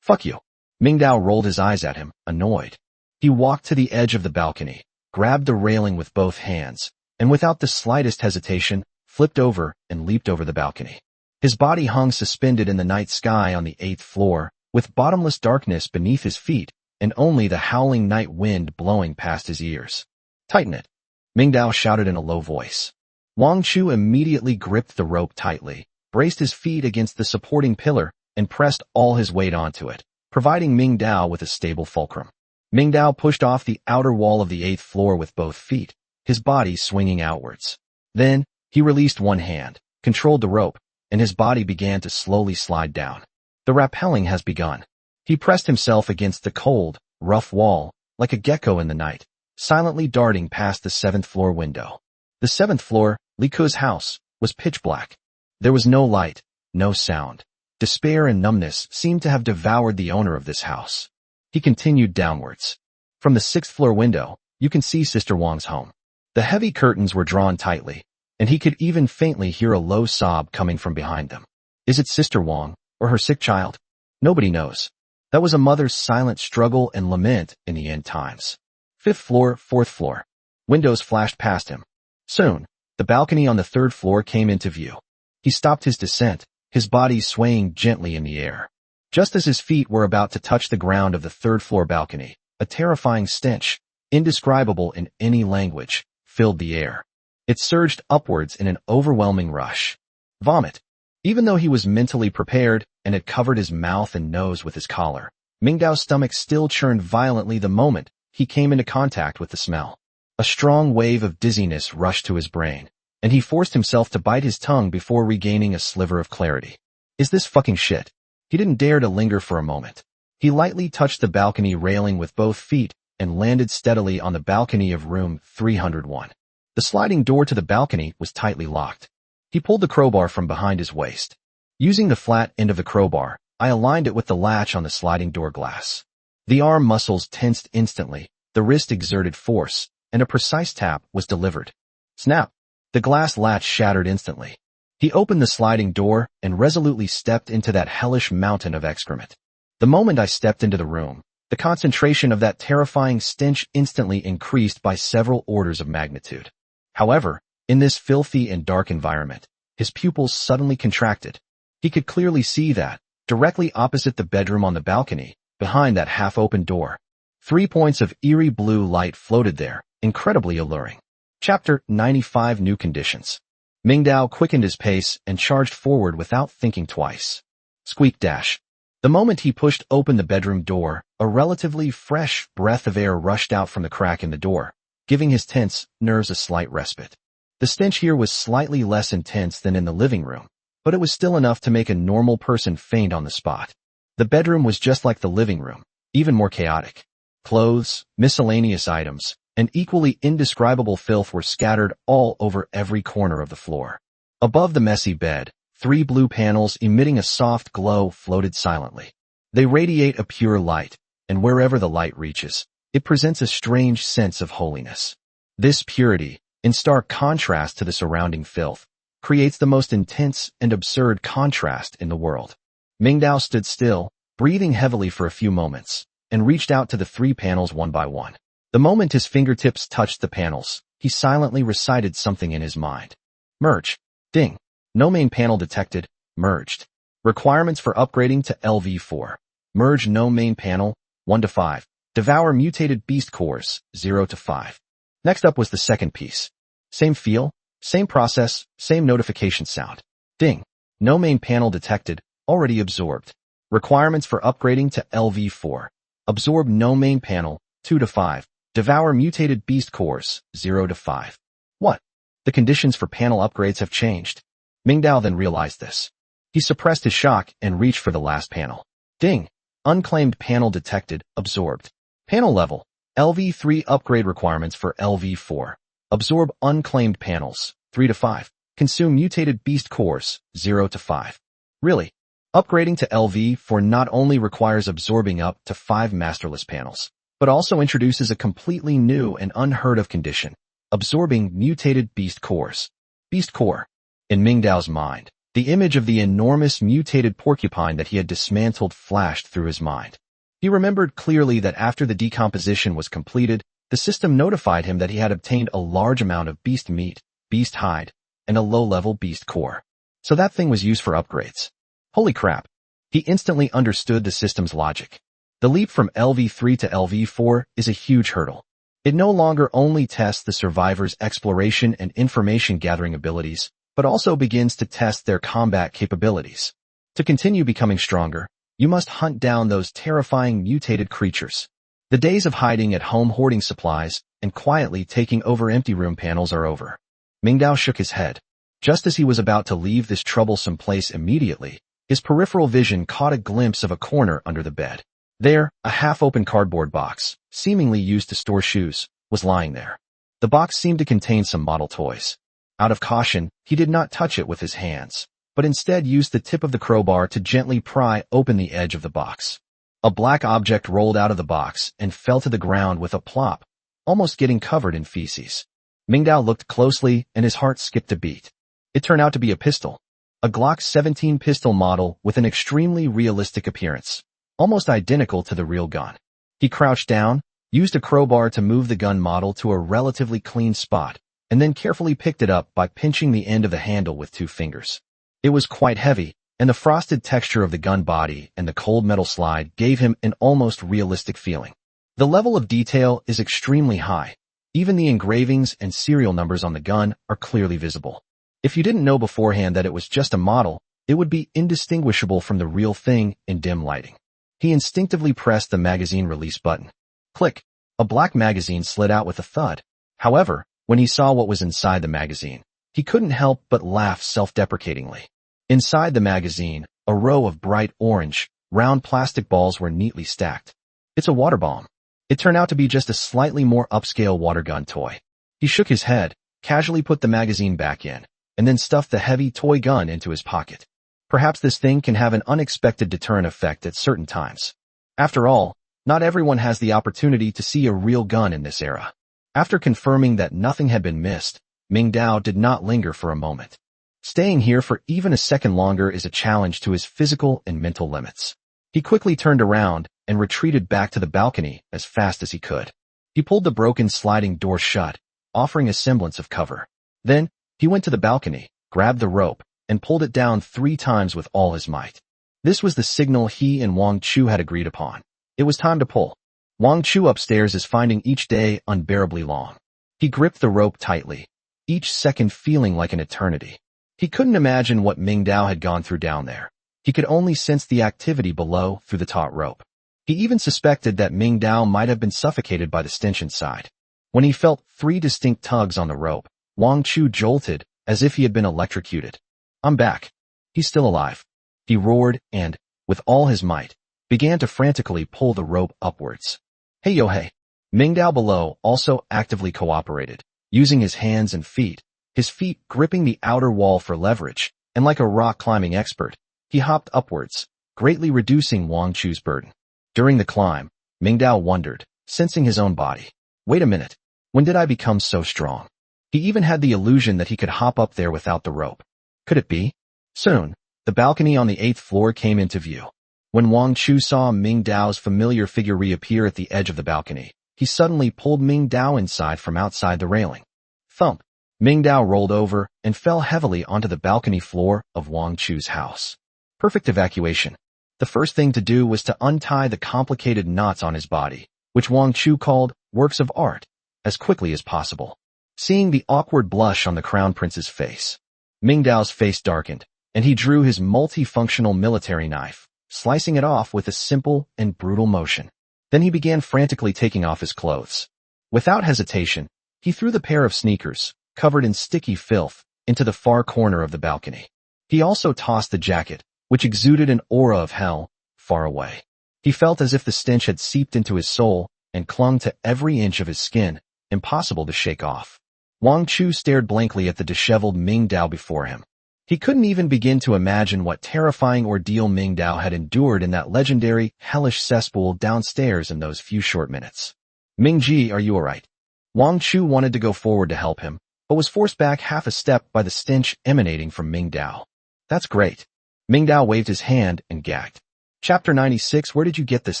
Fuck you. Ming Dao rolled his eyes at him, annoyed. He walked to the edge of the balcony, grabbed the railing with both hands, and without the slightest hesitation, flipped over and leaped over the balcony. His body hung suspended in the night sky on the 8th floor, with bottomless darkness beneath his feet and only the howling night wind blowing past his ears. Tighten it. Ming Dao shouted in a low voice. Wang Chu immediately gripped the rope tightly, braced his feet against the supporting pillar, and pressed all his weight onto it, providing Ming Dao with a stable fulcrum. Ming Dao pushed off the outer wall of the 8th floor with both feet, his body swinging outwards. Then, he released one hand, controlled the rope, and his body began to slowly slide down. The rappelling has begun. He pressed himself against the cold, rough wall, like a gecko in the night, silently darting past the 7th floor window. The 7th floor, Li Ke's house, was pitch black. There was no light, no sound. Despair and numbness seemed to have devoured the owner of this house. He continued downwards. From the 6th floor window, you can see Sister Wang's home. The heavy curtains were drawn tightly, and he could even faintly hear a low sob coming from behind them. Is it Sister Wang, or her sick child? Nobody knows. That was a mother's silent struggle and lament in the end times. 5th floor, 4th floor. Windows flashed past him. Soon, the balcony on the 3rd floor came into view. He stopped his descent, his body swaying gently in the air. Just as his feet were about to touch the ground of the 3rd floor balcony, a terrifying stench, indescribable in any language, filled the air. It surged upwards in an overwhelming rush. Vomit. Even though he was mentally prepared and had covered his mouth and nose with his collar, Ming Dao's stomach still churned violently the moment he came into contact with the smell. A strong wave of dizziness rushed to his brain, and he forced himself to bite his tongue before regaining a sliver of clarity. Is this fucking shit? He didn't dare to linger for a moment. He lightly touched the balcony railing with both feet and landed steadily on the balcony of room 301. The sliding door to the balcony was tightly locked. He pulled the crowbar from behind his waist. Using the flat end of the crowbar, I aligned it with the latch on the sliding door glass. The arm muscles tensed instantly, the wrist exerted force, and a precise tap was delivered. Snap! The glass latch shattered instantly. He opened the sliding door and resolutely stepped into that hellish mountain of excrement. The moment I stepped into the room, the concentration of that terrifying stench instantly increased by several orders of magnitude. However, in this filthy and dark environment, his pupils suddenly contracted. He could clearly see that, directly opposite the bedroom on the balcony, behind that half-open door, 3 points of eerie blue light floated there, incredibly alluring. Chapter 95 New Conditions. Ming Dao quickened his pace and charged forward without thinking twice. Squeak dash. The moment he pushed open the bedroom door, a relatively fresh breath of air rushed out from the crack in the door, giving his tense nerves a slight respite. The stench here was slightly less intense than in the living room, but it was still enough to make a normal person faint on the spot. The bedroom was just like the living room, even more chaotic. Clothes, miscellaneous items, and equally indescribable filth were scattered all over every corner of the floor. Above the messy bed, 3 blue panels emitting a soft glow floated silently. They radiate a pure light, and wherever the light reaches, it presents a strange sense of holiness. This purity, in stark contrast to the surrounding filth, creates the most intense and absurd contrast in the world. Mingdao stood still, breathing heavily for a few moments, and reached out to the 3 panels one by one. The moment his fingertips touched the panels, he silently recited something in his mind. Merge. Ding. No main panel detected. Merged. Requirements for upgrading to LV4. Merge no main panel, 1 to 5. Devour mutated beast cores, 0 to 5. Next up was the second piece. Same feel, same process, same notification sound. Ding. No main panel detected, already absorbed. Requirements for upgrading to LV4. Absorb no main panel, 2 to 5. Devour mutated beast cores, 0 to 5. What? The conditions for panel upgrades have changed. Mingdao then realized this. He suppressed his shock and reached for the last panel. Ding. Unclaimed panel detected, absorbed. Panel level. LV3 upgrade requirements for LV4. Absorb unclaimed panels, 3 to 5. Consume mutated beast cores, 0 to 5. Really? Upgrading to LV4 not only requires absorbing up to 5 masterless panels, but also introduces a completely new and unheard of condition, absorbing mutated beast cores. Beast core. In Mingdao's mind, the image of the enormous mutated porcupine that he had dismantled flashed through his mind. He remembered clearly that after the decomposition was completed, the system notified him that he had obtained a large amount of beast meat, beast hide, and a low-level beast core. So that thing was used for upgrades. Holy crap. He instantly understood the system's logic. The leap from LV3 to LV4 is a huge hurdle. It no longer only tests the survivor's exploration and information gathering abilities, but also begins to test their combat capabilities. To continue becoming stronger, you must hunt down those terrifying mutated creatures. The days of hiding at home hoarding supplies and quietly taking over empty room panels are over. Mingdao shook his head. Just as he was about to leave this troublesome place immediately, his peripheral vision caught a glimpse of a corner under the bed. There, a half-open cardboard box, seemingly used to store shoes, was lying there. The box seemed to contain some model toys. Out of caution, he did not touch it with his hands, but instead used the tip of the crowbar to gently pry open the edge of the box. A black object rolled out of the box and fell to the ground with a plop, almost getting covered in feces. Mingdao looked closely and his heart skipped a beat. It turned out to be a pistol. A Glock 17 pistol model with an extremely realistic appearance, almost identical to the real gun. He crouched down, used a crowbar to move the gun model to a relatively clean spot, and then carefully picked it up by pinching the end of the handle with 2 fingers. It was quite heavy, and the frosted texture of the gun body and the cold metal slide gave him an almost realistic feeling. The level of detail is extremely high. Even the engravings and serial numbers on the gun are clearly visible. If you didn't know beforehand that it was just a model, it would be indistinguishable from the real thing in dim lighting. He instinctively pressed the magazine release button. Click. A black magazine slid out with a thud. However, when he saw what was inside the magazine, he couldn't help but laugh self-deprecatingly. Inside the magazine, a row of bright orange, round plastic balls were neatly stacked. It's a water bomb. It turned out to be just a slightly more upscale water gun toy. He shook his head, casually put the magazine back in, and then stuffed the heavy toy gun into his pocket. Perhaps this thing can have an unexpected deterrent effect at certain times. After all, not everyone has the opportunity to see a real gun in this era. After confirming that nothing had been missed, Mingdao did not linger for a moment. Staying here for even a second longer is a challenge to his physical and mental limits. He quickly turned around and retreated back to the balcony as fast as he could. He pulled the broken sliding door shut, offering a semblance of cover. Then, he went to the balcony, grabbed the rope, and pulled it down 3 times with all his might. This was the signal he and Wang Chu had agreed upon. It was time to pull. Wang Chu upstairs is finding each day unbearably long. He gripped the rope tightly, each second feeling like an eternity. He couldn't imagine what Mingdao had gone through down there. He could only sense the activity below through the taut rope. He even suspected that Mingdao might have been suffocated by the stench inside. When he felt 3 distinct tugs on the rope, Wang Chu jolted as if he had been electrocuted. I'm back. He's still alive. He roared and, with all his might, began to frantically pull the rope upwards. Hey yo hey. Mingdao below also actively cooperated, using his hands and feet, his feet gripping the outer wall for leverage, and like a rock climbing expert, he hopped upwards, greatly reducing Wang Chu's burden. During the climb, Mingdao wondered, sensing his own body. Wait a minute. When did I become so strong? He even had the illusion that he could hop up there without the rope. Could it be? Soon, the balcony on the 8th floor came into view. When Wang Chu saw Mingdao's familiar figure reappear at the edge of the balcony, he suddenly pulled Mingdao inside from outside the railing. Thump! Mingdao rolled over and fell heavily onto the balcony floor of Wang Chu's house. Perfect evacuation. The first thing to do was to untie the complicated knots on his body, which Wang Chu called works of art, as quickly as possible. Seeing the awkward blush on the crown prince's face, Mingdao's face darkened, and he drew his multifunctional military knife, slicing it off with a simple and brutal motion. Then he began frantically taking off his clothes. Without hesitation, he threw the pair of sneakers, covered in sticky filth, into the far corner of the balcony. He also tossed the jacket, which exuded an aura of hell, far away. He felt as if the stench had seeped into his soul and clung to every inch of his skin, impossible to shake off. Wang Chu stared blankly at the disheveled Mingdao before him. He couldn't even begin to imagine what terrifying ordeal Mingdao had endured in that legendary, hellish cesspool downstairs in those few short minutes. Mingji, are you alright? Wang Chu wanted to go forward to help him, but was forced back half a step by the stench emanating from Mingdao. That's great. Mingdao waved his hand and gagged. Chapter 96. Where did you get this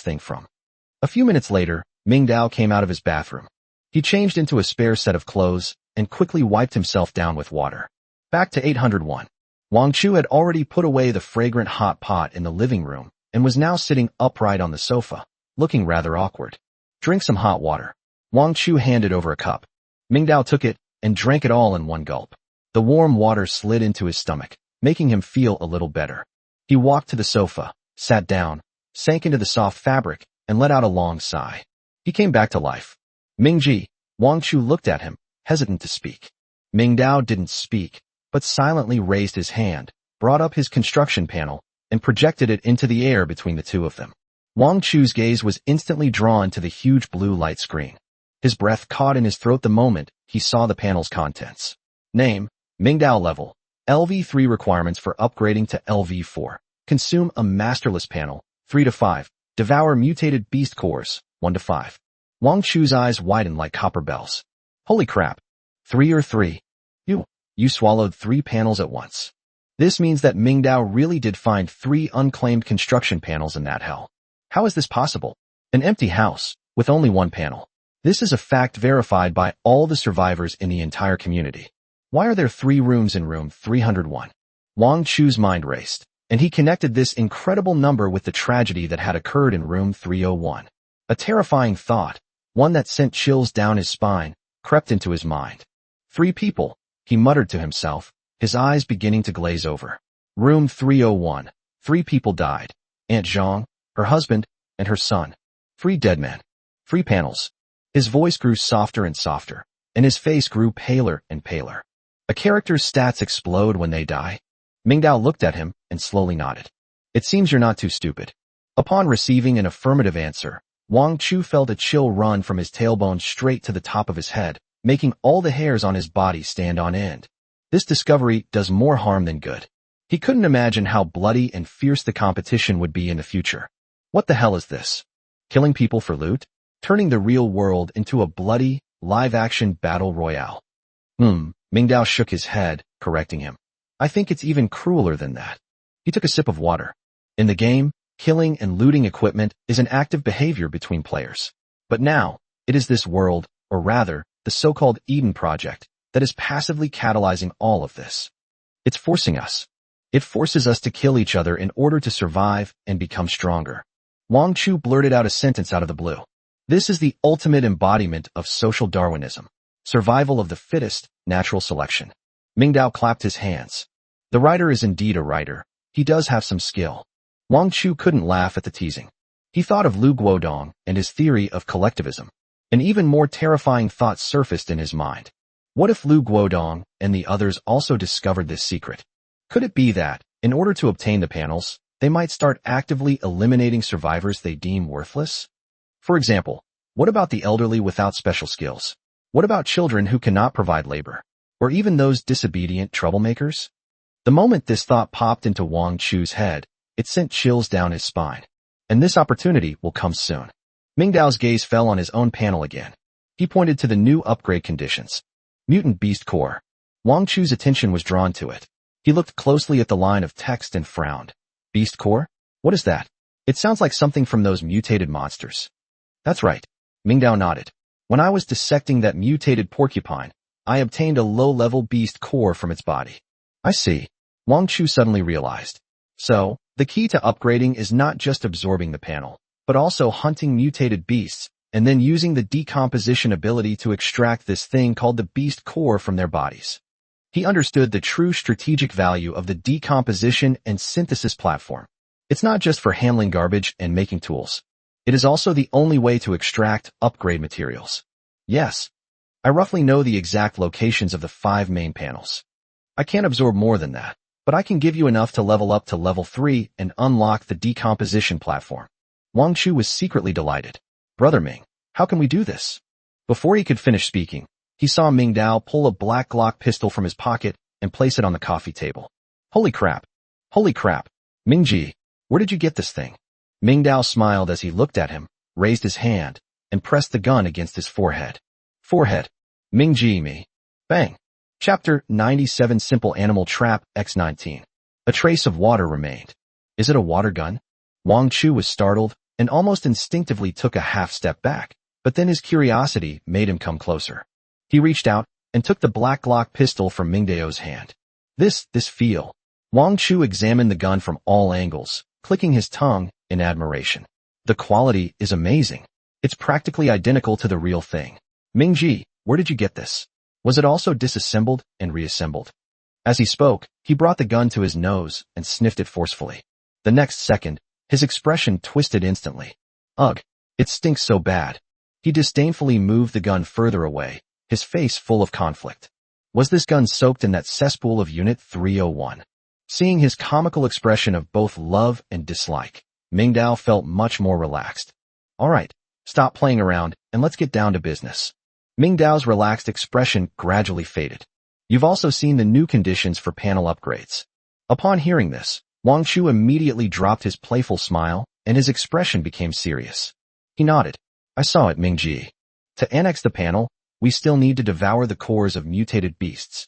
thing from? A few minutes later, Mingdao came out of his bathroom. He changed into a spare set of clothes and quickly wiped himself down with water. Back to 801. Wang Chu had already put away the fragrant hot pot in the living room and was now sitting upright on the sofa, looking rather awkward. Drink some hot water. Wang Chu handed over a cup. Mingdao took it and drank it all in one gulp. The warm water slid into his stomach, making him feel a little better. He walked to the sofa, sat down, sank into the soft fabric, and let out a long sigh. He came back to life. Mingji, Wang Chu looked at him, hesitant to speak. Mingdao didn't speak, but silently raised his hand, brought up his construction panel, and projected it into the air between the two of them. Wang Chu's gaze was instantly drawn to the huge blue light screen. His breath caught in his throat the moment he saw the panel's contents. Name, Mingdao level, LV3 requirements for upgrading to LV4. Consume a masterless panel, 3 to 5. Devour mutated beast cores, 1 to 5. Wang Chu's eyes widened like copper bells. Holy crap. 3 or 3. You swallowed 3 panels at once. This means that Mingdao really did find 3 unclaimed construction panels in that hell. How is this possible? An empty house, with only 1 panel. This is a fact verified by all the survivors in the entire community. Why are there 3 rooms in room 301? Wang Chu's mind raced, and he connected this incredible number with the tragedy that had occurred in room 301. A terrifying thought, one that sent chills down his spine, crept into his mind. 3 people, he muttered to himself, his eyes beginning to glaze over. Room 301. 3 people died. Aunt Zhang, her husband, and her son. 3 dead men. 3 panels. His voice grew softer and softer, and his face grew paler and paler. A character's stats explode when they die. Mingdao looked at him and slowly nodded. It seems you're not too stupid. Upon receiving an affirmative answer, Wang Chu felt a chill run from his tailbone straight to the top of his head, making all the hairs on his body stand on end. This discovery does more harm than good. He couldn't imagine how bloody and fierce the competition would be in the future. What the hell is this? Killing people for loot? Turning the real world into a bloody, live-action battle royale. Mingdao shook his head, correcting him. I think it's even crueler than that. He took a sip of water. In the game, killing and looting equipment is an active behavior between players. But now, it is this world, or rather, the so-called Eden Project, that is passively catalyzing all of this. It's forcing us. It forces us to kill each other in order to survive and become stronger. Wang Chu blurted out a sentence out of the blue. This is the ultimate embodiment of social Darwinism. Survival of the fittest, natural selection. Mingdao clapped his hands. The writer is indeed a writer. He does have some skill. Wang Chu couldn't laugh at the teasing. He thought of Lu Guodong and his theory of collectivism. An even more terrifying thought surfaced in his mind. What if Lu Guodong and the others also discovered this secret? Could it be that, in order to obtain the panels, they might start actively eliminating survivors they deem worthless? For example, what about the elderly without special skills? What about children who cannot provide labor? Or even those disobedient troublemakers? The moment this thought popped into Wang Chu's head, It sent chills down his spine. And this opportunity will come soon. Ming Dao's gaze fell on his own panel again. He pointed to the new upgrade conditions. Mutant Beast Core. Wang Chu's attention was drawn to it. He looked closely at the line of text and frowned. Beast Core? What is that? It sounds like something from those mutated monsters. That's right. Ming Dao nodded. When I was dissecting that mutated porcupine, I obtained a low-level beast core from its body. I see. Wang Chu suddenly realized. So, the key to upgrading is not just absorbing the panel, but also hunting mutated beasts, and then using the decomposition ability to extract this thing called the beast core from their bodies. He understood the true strategic value of the decomposition and synthesis platform. It's not just for handling garbage and making tools. It is also the only way to extract upgrade materials. Yes, I roughly know the exact locations of the 5 main panels. I can't absorb more than that, but I can give you enough to level up to level 3 and unlock the decomposition platform. Wang Chu was secretly delighted. Brother Ming, how can we do this? Before he could finish speaking, he saw Ming Dao pull a black Glock pistol from his pocket and place it on the coffee table. Holy crap! Holy crap! Mingji, where did you get this thing? Ming Dao smiled as he looked at him, raised his hand, and pressed the gun against his forehead. Forehead. Mingji me. Bang. Chapter 97 Simple Animal Trap X19. A trace of water remained. Is it a water gun? Wang Chu was startled and almost instinctively took a half step back, but then his curiosity made him come closer. He reached out and took the black Glock pistol from Ming Dao's hand. This feel. Wang Chu examined the gun from all angles, clicking his tongue in admiration. The quality is amazing. It's practically identical to the real thing. Mingji, where did you get this? Was it also disassembled and reassembled? As he spoke, he brought the gun to his nose and sniffed it forcefully. The next second, his expression twisted instantly. Ugh, it stinks so bad. He disdainfully moved the gun further away, his face full of conflict. Was this gun soaked in that cesspool of Unit 301? Seeing his comical expression of both love and dislike, Ming Dao felt much more relaxed. All right, stop playing around and let's get down to business. Ming Dao's relaxed expression gradually faded. You've also seen the new conditions for panel upgrades. Upon hearing this, Wang Chu immediately dropped his playful smile and his expression became serious. He nodded. I saw it, Mingji. To annex the panel, we still need to devour the cores of mutated beasts.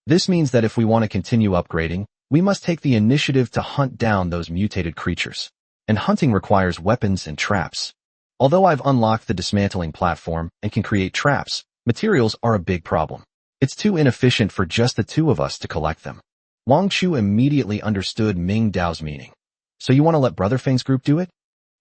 This means that if we want to continue upgrading, we must take the initiative to hunt down those mutated creatures. And hunting requires weapons and traps. Although I've unlocked the dismantling platform and can create traps, materials are a big problem. It's too inefficient for just the 2 of us to collect them. Wang Chu immediately understood Ming Dao's meaning. So you want to let Brother Feng's group do it?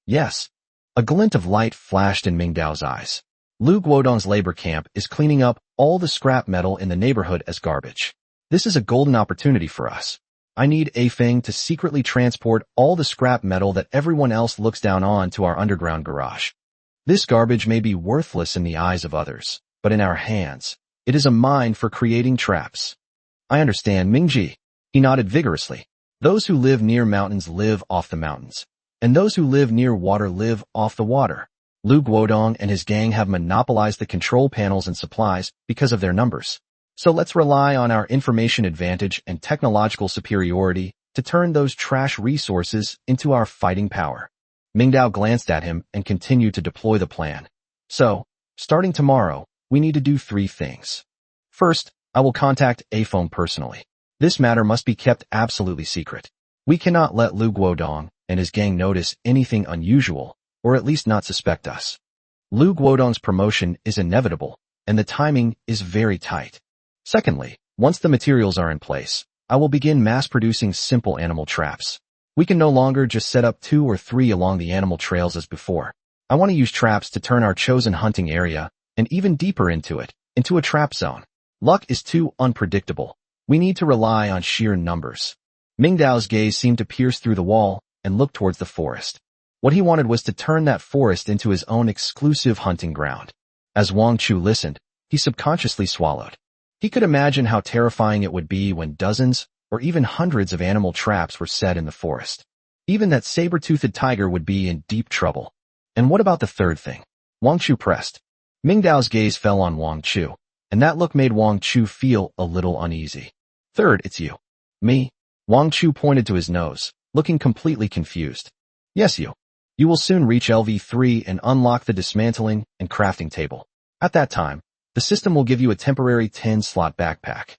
Yes. A glint of light flashed in Ming Dao's eyes. Lu Guodong's labor camp is cleaning up all the scrap metal in the neighborhood as garbage. This is a golden opportunity for us. I need A Feng to secretly transport all the scrap metal that everyone else looks down on to our underground garage. This garbage may be worthless in the eyes of others, but in our hands, it is a mine for creating traps. I understand, Mingji. He nodded vigorously. Those who live near mountains live off the mountains, and those who live near water live off the water. Lu Guodong and his gang have monopolized the control panels and supplies because of their numbers. So let's rely on our information advantage and technological superiority to turn those trash resources into our fighting power. Ming Dao glanced at him and continued to deploy the plan. So, starting tomorrow, we need to do 3 things. First, I will contact A Feng personally. This matter must be kept absolutely secret. We cannot let Lu Guodong and his gang notice anything unusual, or at least not suspect us. Lu Guodong's promotion is inevitable, and the timing is very tight. Secondly, once the materials are in place, I will begin mass-producing simple animal traps. We can no longer just set up 2 or 3 along the animal trails as before. I want to use traps to turn our chosen hunting area, and even deeper into it, into a trap zone. Luck is too unpredictable. We need to rely on sheer numbers. Ming Dao's gaze seemed to pierce through the wall and look towards the forest. What he wanted was to turn that forest into his own exclusive hunting ground. As Wang Chu listened, he subconsciously swallowed. He could imagine how terrifying it would be when dozens or even hundreds of animal traps were set in the forest. Even that saber-toothed tiger would be in deep trouble. And what about the third thing? Wang Chu pressed. Ming Dao's gaze fell on Wang Chu, and that look made Wang Chu feel a little uneasy. Third, it's you. Me? Wang Chu pointed to his nose, looking completely confused. Yes, you. You will soon reach LV3 and unlock the dismantling and crafting table. At that time, the system will give you a temporary 10-slot backpack.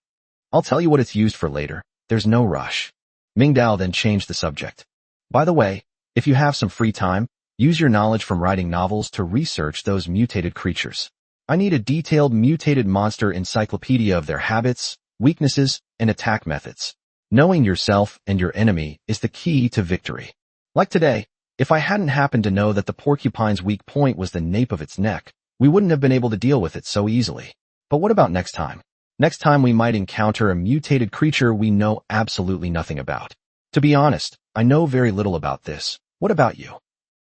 I'll tell you what it's used for later. There's no rush. Mingdao then changed the subject. By the way, if you have some free time, use your knowledge from writing novels to research those mutated creatures. I need a detailed mutated monster encyclopedia of their habits, weaknesses, and attack methods. Knowing yourself and your enemy is the key to victory. Like today, if I hadn't happened to know that the porcupine's weak point was the nape of its neck, we wouldn't have been able to deal with it so easily. But what about next time? Next time we might encounter a mutated creature we know absolutely nothing about. To be honest, I know very little about this. What about you?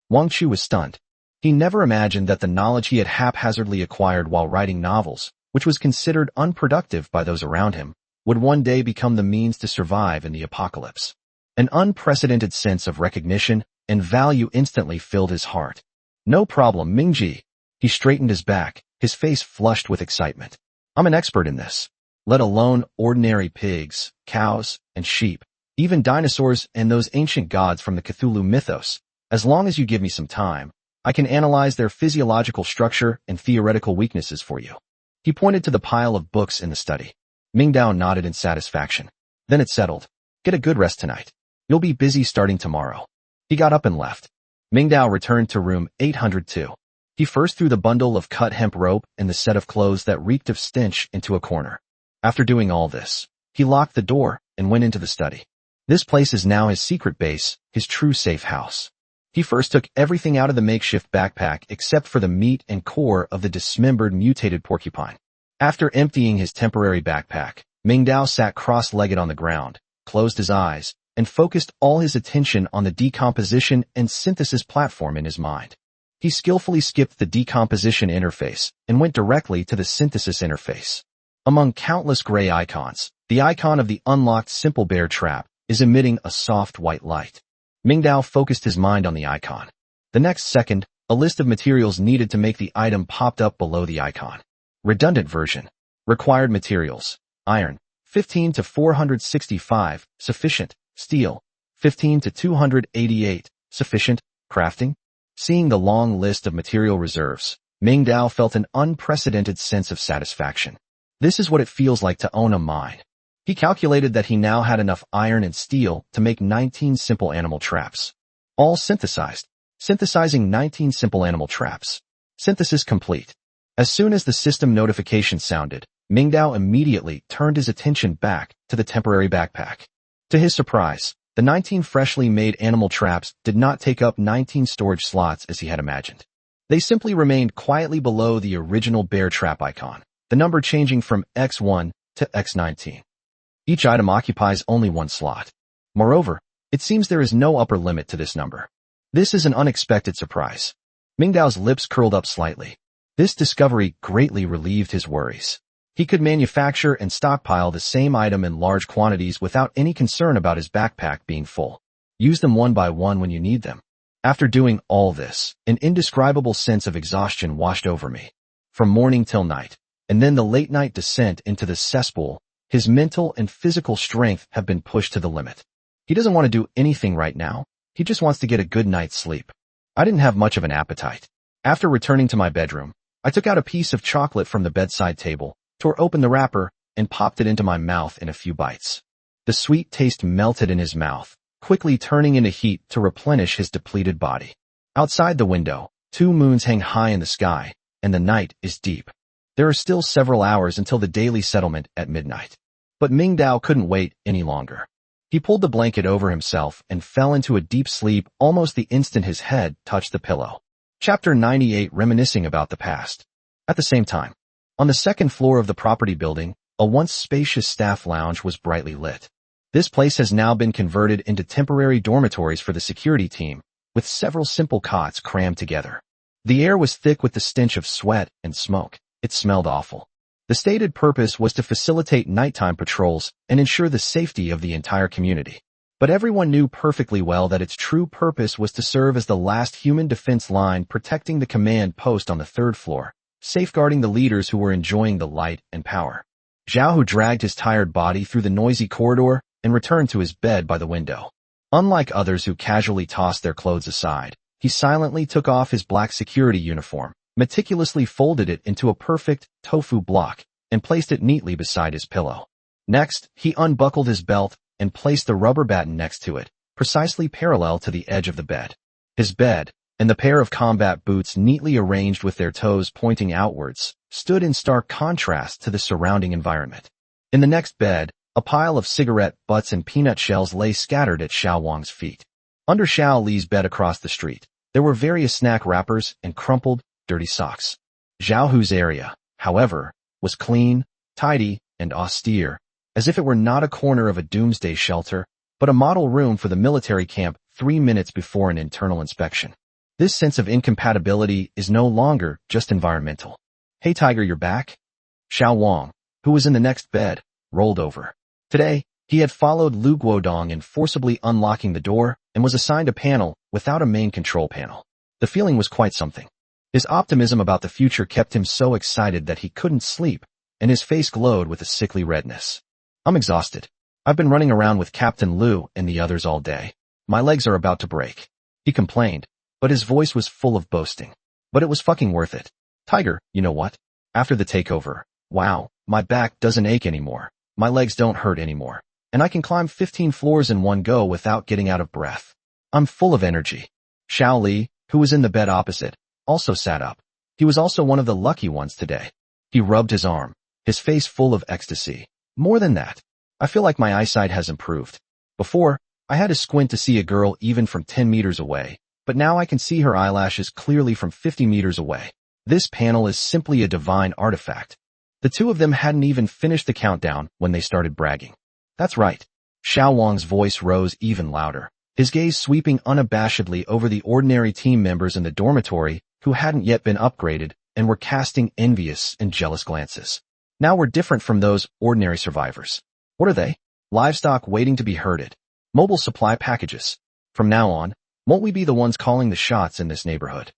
Wang Chu was stunned. He never imagined that the knowledge he had haphazardly acquired while writing novels, which was considered unproductive by those around him, would one day become the means to survive in the apocalypse. An unprecedented sense of recognition and value instantly filled his heart. No problem, Mingji. He straightened his back, his face flushed with excitement. I'm an expert in this. Let alone ordinary pigs, cows, and sheep, even dinosaurs and those ancient gods from the Cthulhu mythos. As long as you give me some time, I can analyze their physiological structure and theoretical weaknesses for you. He pointed to the pile of books in the study. Mingdao nodded in satisfaction. Then it settled. Get a good rest tonight. You'll be busy starting tomorrow. He got up and left. Mingdao returned to room 802. He first threw the bundle of cut hemp rope and the set of clothes that reeked of stench into a corner. After doing all this, he locked the door and went into the study. This place is now his secret base, his true safe house. He first took everything out of the makeshift backpack except for the meat and core of the dismembered mutated porcupine. After emptying his temporary backpack, Mingdao sat cross-legged on the ground, closed his eyes, and focused all his attention on the decomposition and synthesis platform in his mind. He skillfully skipped the decomposition interface and went directly to the synthesis interface. Among countless gray icons, the icon of the unlocked Simple Bear Trap is emitting a soft white light. Mingdao focused his mind on the icon. The next second, a list of materials needed to make the item popped up below the icon. Redundant version. Required materials. Iron, 15 to 465, sufficient. Steel, 15 to 288, sufficient. Crafting. Seeing the long list of material reserves, Mingdao felt an unprecedented sense of satisfaction. This is what it feels like to own a mine. He calculated that he now had enough iron and steel to make 19 simple animal traps. All synthesized. Synthesizing 19 simple animal traps. Synthesis complete. As soon as the system notification sounded, Mingdao immediately turned his attention back to the temporary backpack. To his surprise, the 19 freshly made animal traps did not take up 19 storage slots as he had imagined. They simply remained quietly below the original bear trap icon, the number changing from X1 to X19. Each item occupies only one slot. Moreover, it seems there is no upper limit to this number. This is an unexpected surprise. Mingdao's lips curled up slightly. This discovery greatly relieved his worries. He could manufacture and stockpile the same item in large quantities without any concern about his backpack being full. Use them one by one when you need them. After doing all this, an indescribable sense of exhaustion washed over me. From morning till night, and then the late-night descent into the cesspool, his mental and physical strength have been pushed to the limit. He doesn't want to do anything right now. He just wants to get a good night's sleep. I didn't have much of an appetite. After returning to my bedroom, I took out a piece of chocolate from the bedside table, tore open the wrapper, and popped it into my mouth in a few bites. The sweet taste melted in his mouth, quickly turning into heat to replenish his depleted body. Outside the window, 2 moons hang high in the sky, and the night is deep. There are still several hours until the daily settlement at midnight. But Mingdao couldn't wait any longer. He pulled the blanket over himself and fell into a deep sleep almost the instant his head touched the pillow. Chapter 98, Reminiscing about the past. At the same time, on the second floor of the property building, a once spacious staff lounge was brightly lit. This place has now been converted into temporary dormitories for the security team, with several simple cots crammed together. The air was thick with the stench of sweat and smoke. It smelled awful. The stated purpose was to facilitate nighttime patrols and ensure the safety of the entire community. But everyone knew perfectly well that its true purpose was to serve as the last human defense line protecting the command post on the 3rd floor, safeguarding the leaders who were enjoying the light and power. Zhao Hu dragged his tired body through the noisy corridor and returned to his bed by the window. Unlike others who casually tossed their clothes aside, he silently took off his black security uniform, meticulously folded it into a perfect tofu block, and placed it neatly beside his pillow. Next, he unbuckled his belt and placed the rubber baton next to it, precisely parallel to the edge of the bed. His bed, and the pair of combat boots neatly arranged with their toes pointing outwards, stood in stark contrast to the surrounding environment. In the next bed, a pile of cigarette butts and peanut shells lay scattered at Xiao Wang's feet. Under Xiao Li's bed across the street, there were various snack wrappers and crumpled, dirty socks. Zhao Hu's area, however, was clean, tidy, and austere, as if it were not a corner of a doomsday shelter, but a model room for the military camp 3 minutes before an internal inspection. This sense of incompatibility is no longer just environmental. "Hey Tiger, you're back?" Xiao Wang, who was in the next bed, rolled over. Today, he had followed Lu Guodong in forcibly unlocking the door and was assigned a panel without a main control panel. The feeling was quite something. His optimism about the future kept him so excited that he couldn't sleep, and his face glowed with a sickly redness. "I'm exhausted. I've been running around with Captain Lu and the others all day. My legs are about to break," he complained, but his voice was full of boasting. "But it was fucking worth it. Tiger, you know what? After the takeover, wow, my back doesn't ache anymore, my legs don't hurt anymore, and I can climb 15 floors in one go without getting out of breath. I'm full of energy." Xiao Li, who was in the bed opposite, also sat up. He was also one of the lucky ones today. He rubbed his arm, his face full of ecstasy. "More than that, I feel like my eyesight has improved. Before, I had to squint to see a girl even from 10 meters away, but now I can see her eyelashes clearly from 50 meters away. This panel is simply a divine artifact." The two of them hadn't even finished the countdown when they started bragging. "That's right." Xiao Wang's voice rose even louder, his gaze sweeping unabashedly over the ordinary team members in the dormitory who hadn't yet been upgraded and were casting envious and jealous glances. "Now we're different from those ordinary survivors. What are they? Livestock waiting to be herded. Mobile supply packages. From now on, won't we be the ones calling the shots in this neighborhood?"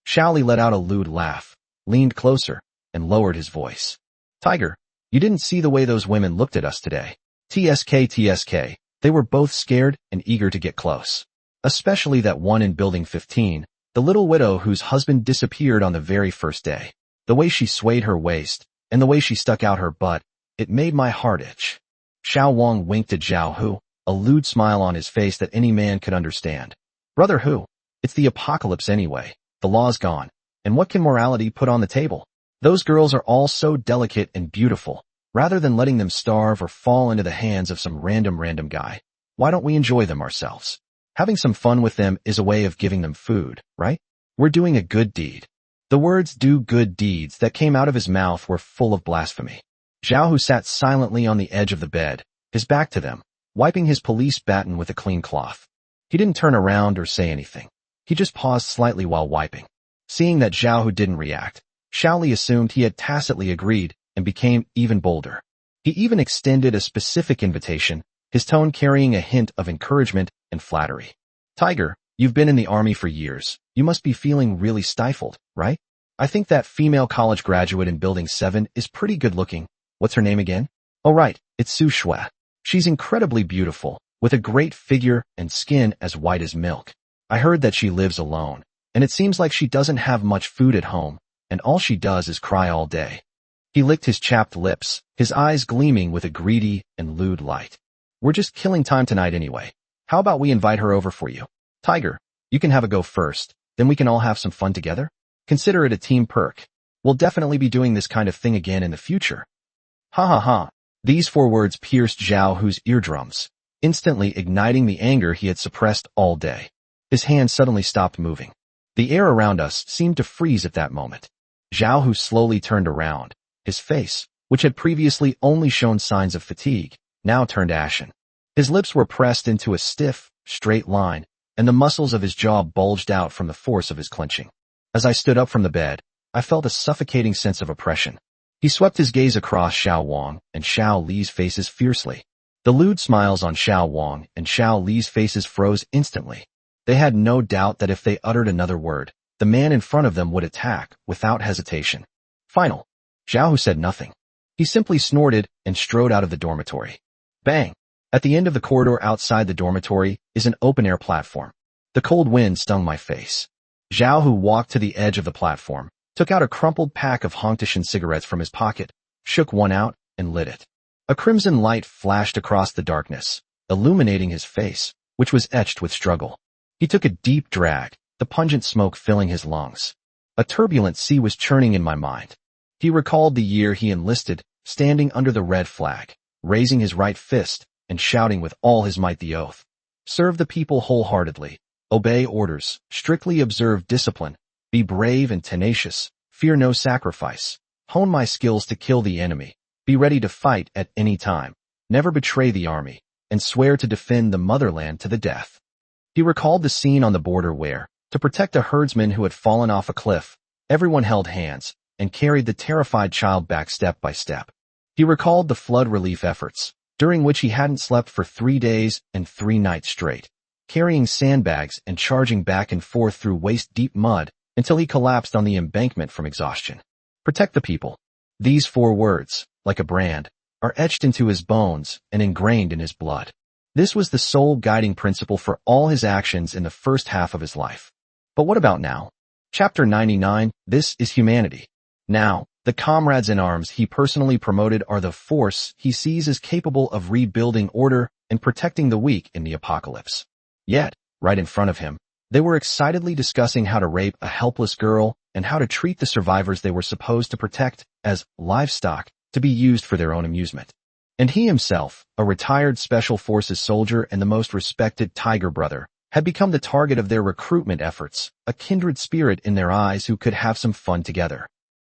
Xiao Li let out a lewd laugh, leaned closer, and lowered his voice. "Tiger, you didn't see the way those women looked at us today. TSK. They were both scared and eager to get close. Especially that one in building 15, the little widow whose husband disappeared on the very first day. The way she swayed her waist, and the way she stuck out her butt, it made my heart itch." Xiao Wang winked at Zhao Hu, a lewd smile on his face that any man could understand. "Brother Hu, it's the apocalypse anyway. The law's gone. And what can morality put on the table? Those girls are all so delicate and beautiful. Rather than letting them starve or fall into the hands of some random guy, why don't we enjoy them ourselves? Having some fun with them is a way of giving them food, right? We're doing a good deed." The words "do good deeds" that came out of his mouth were full of blasphemy. Zhao Hu sat silently on the edge of the bed, his back to them, wiping his police baton with a clean cloth. He didn't turn around or say anything. He just paused slightly while wiping. Seeing that Zhao Hu didn't react, Xiao Li assumed he had tacitly agreed and became even bolder. He even extended a specific invitation, his tone carrying a hint of encouragement and flattery. "Tiger, you've been in the army for years. You must be feeling really stifled, right? I think that female college graduate in Building 7 is pretty good looking. What's her name again? Oh right, it's Su Shui. She's incredibly beautiful, with a great figure and skin as white as milk. I heard that she lives alone, and it seems like she doesn't have much food at home, and all she does is cry all day." He licked his chapped lips, his eyes gleaming with a greedy and lewd light. "We're just killing time tonight anyway. How about we invite her over for you? Tiger, you can have a go first, then we can all have some fun together. Consider it a team perk. We'll definitely be doing this kind of thing again in the future." Ha ha ha. These 4 words pierced Zhao Hu's eardrums, instantly igniting the anger he had suppressed all day. His hand suddenly stopped moving. The air around us seemed to freeze at that moment. Zhao Hu slowly turned around. His face, which had previously only shown signs of fatigue, now turned ashen. His lips were pressed into a stiff, straight line, and the muscles of his jaw bulged out from the force of his clenching. As I stood up from the bed, I felt a suffocating sense of oppression. He swept his gaze across Xiao Wang and Xiao Li's faces fiercely. The lewd smiles on Xiao Wang and Xiao Li's faces froze instantly. They had no doubt that if they uttered another word, the man in front of them would attack without hesitation. Final. Zhao Hu said nothing. He simply snorted and strode out of the dormitory. Bang! At the end of the corridor outside the dormitory is an open-air platform. The cold wind stung my face. Zhao Hu walked to the edge of the platform, took out a crumpled pack of Hongtishan cigarettes from his pocket, shook one out, and lit it. A crimson light flashed across the darkness, illuminating his face, which was etched with struggle. He took a deep drag, the pungent smoke filling his lungs. A turbulent sea was churning in my mind. He recalled the year he enlisted, standing under the red flag, raising his right fist, and shouting with all his might the oath. Serve the people wholeheartedly. Obey orders, strictly observe discipline, be brave and tenacious, fear no sacrifice, hone my skills to kill the enemy, be ready to fight at any time, never betray the army, and swear to defend the motherland to the death. He recalled the scene on the border where, to protect a herdsman who had fallen off a cliff, everyone held hands and carried the terrified child back step by step. He recalled the flood relief efforts, during which he hadn't slept for 3 days and 3 nights straight, carrying sandbags and charging back and forth through waist-deep mud until he collapsed on the embankment from exhaustion. Protect the people. These 4 words, like a brand, are etched into his bones and ingrained in his blood. This was the sole guiding principle for all his actions in the first half of his life. But what about now? Chapter 99, This is Humanity. Now, the comrades in arms he personally promoted are the force he sees as capable of rebuilding order and protecting the weak in the apocalypse. Yet, right in front of him, they were excitedly discussing how to rape a helpless girl and how to treat the survivors they were supposed to protect as livestock to be used for their own amusement. And he himself, a retired Special Forces soldier and the most respected Tiger brother, had become the target of their recruitment efforts, a kindred spirit in their eyes who could have some fun together.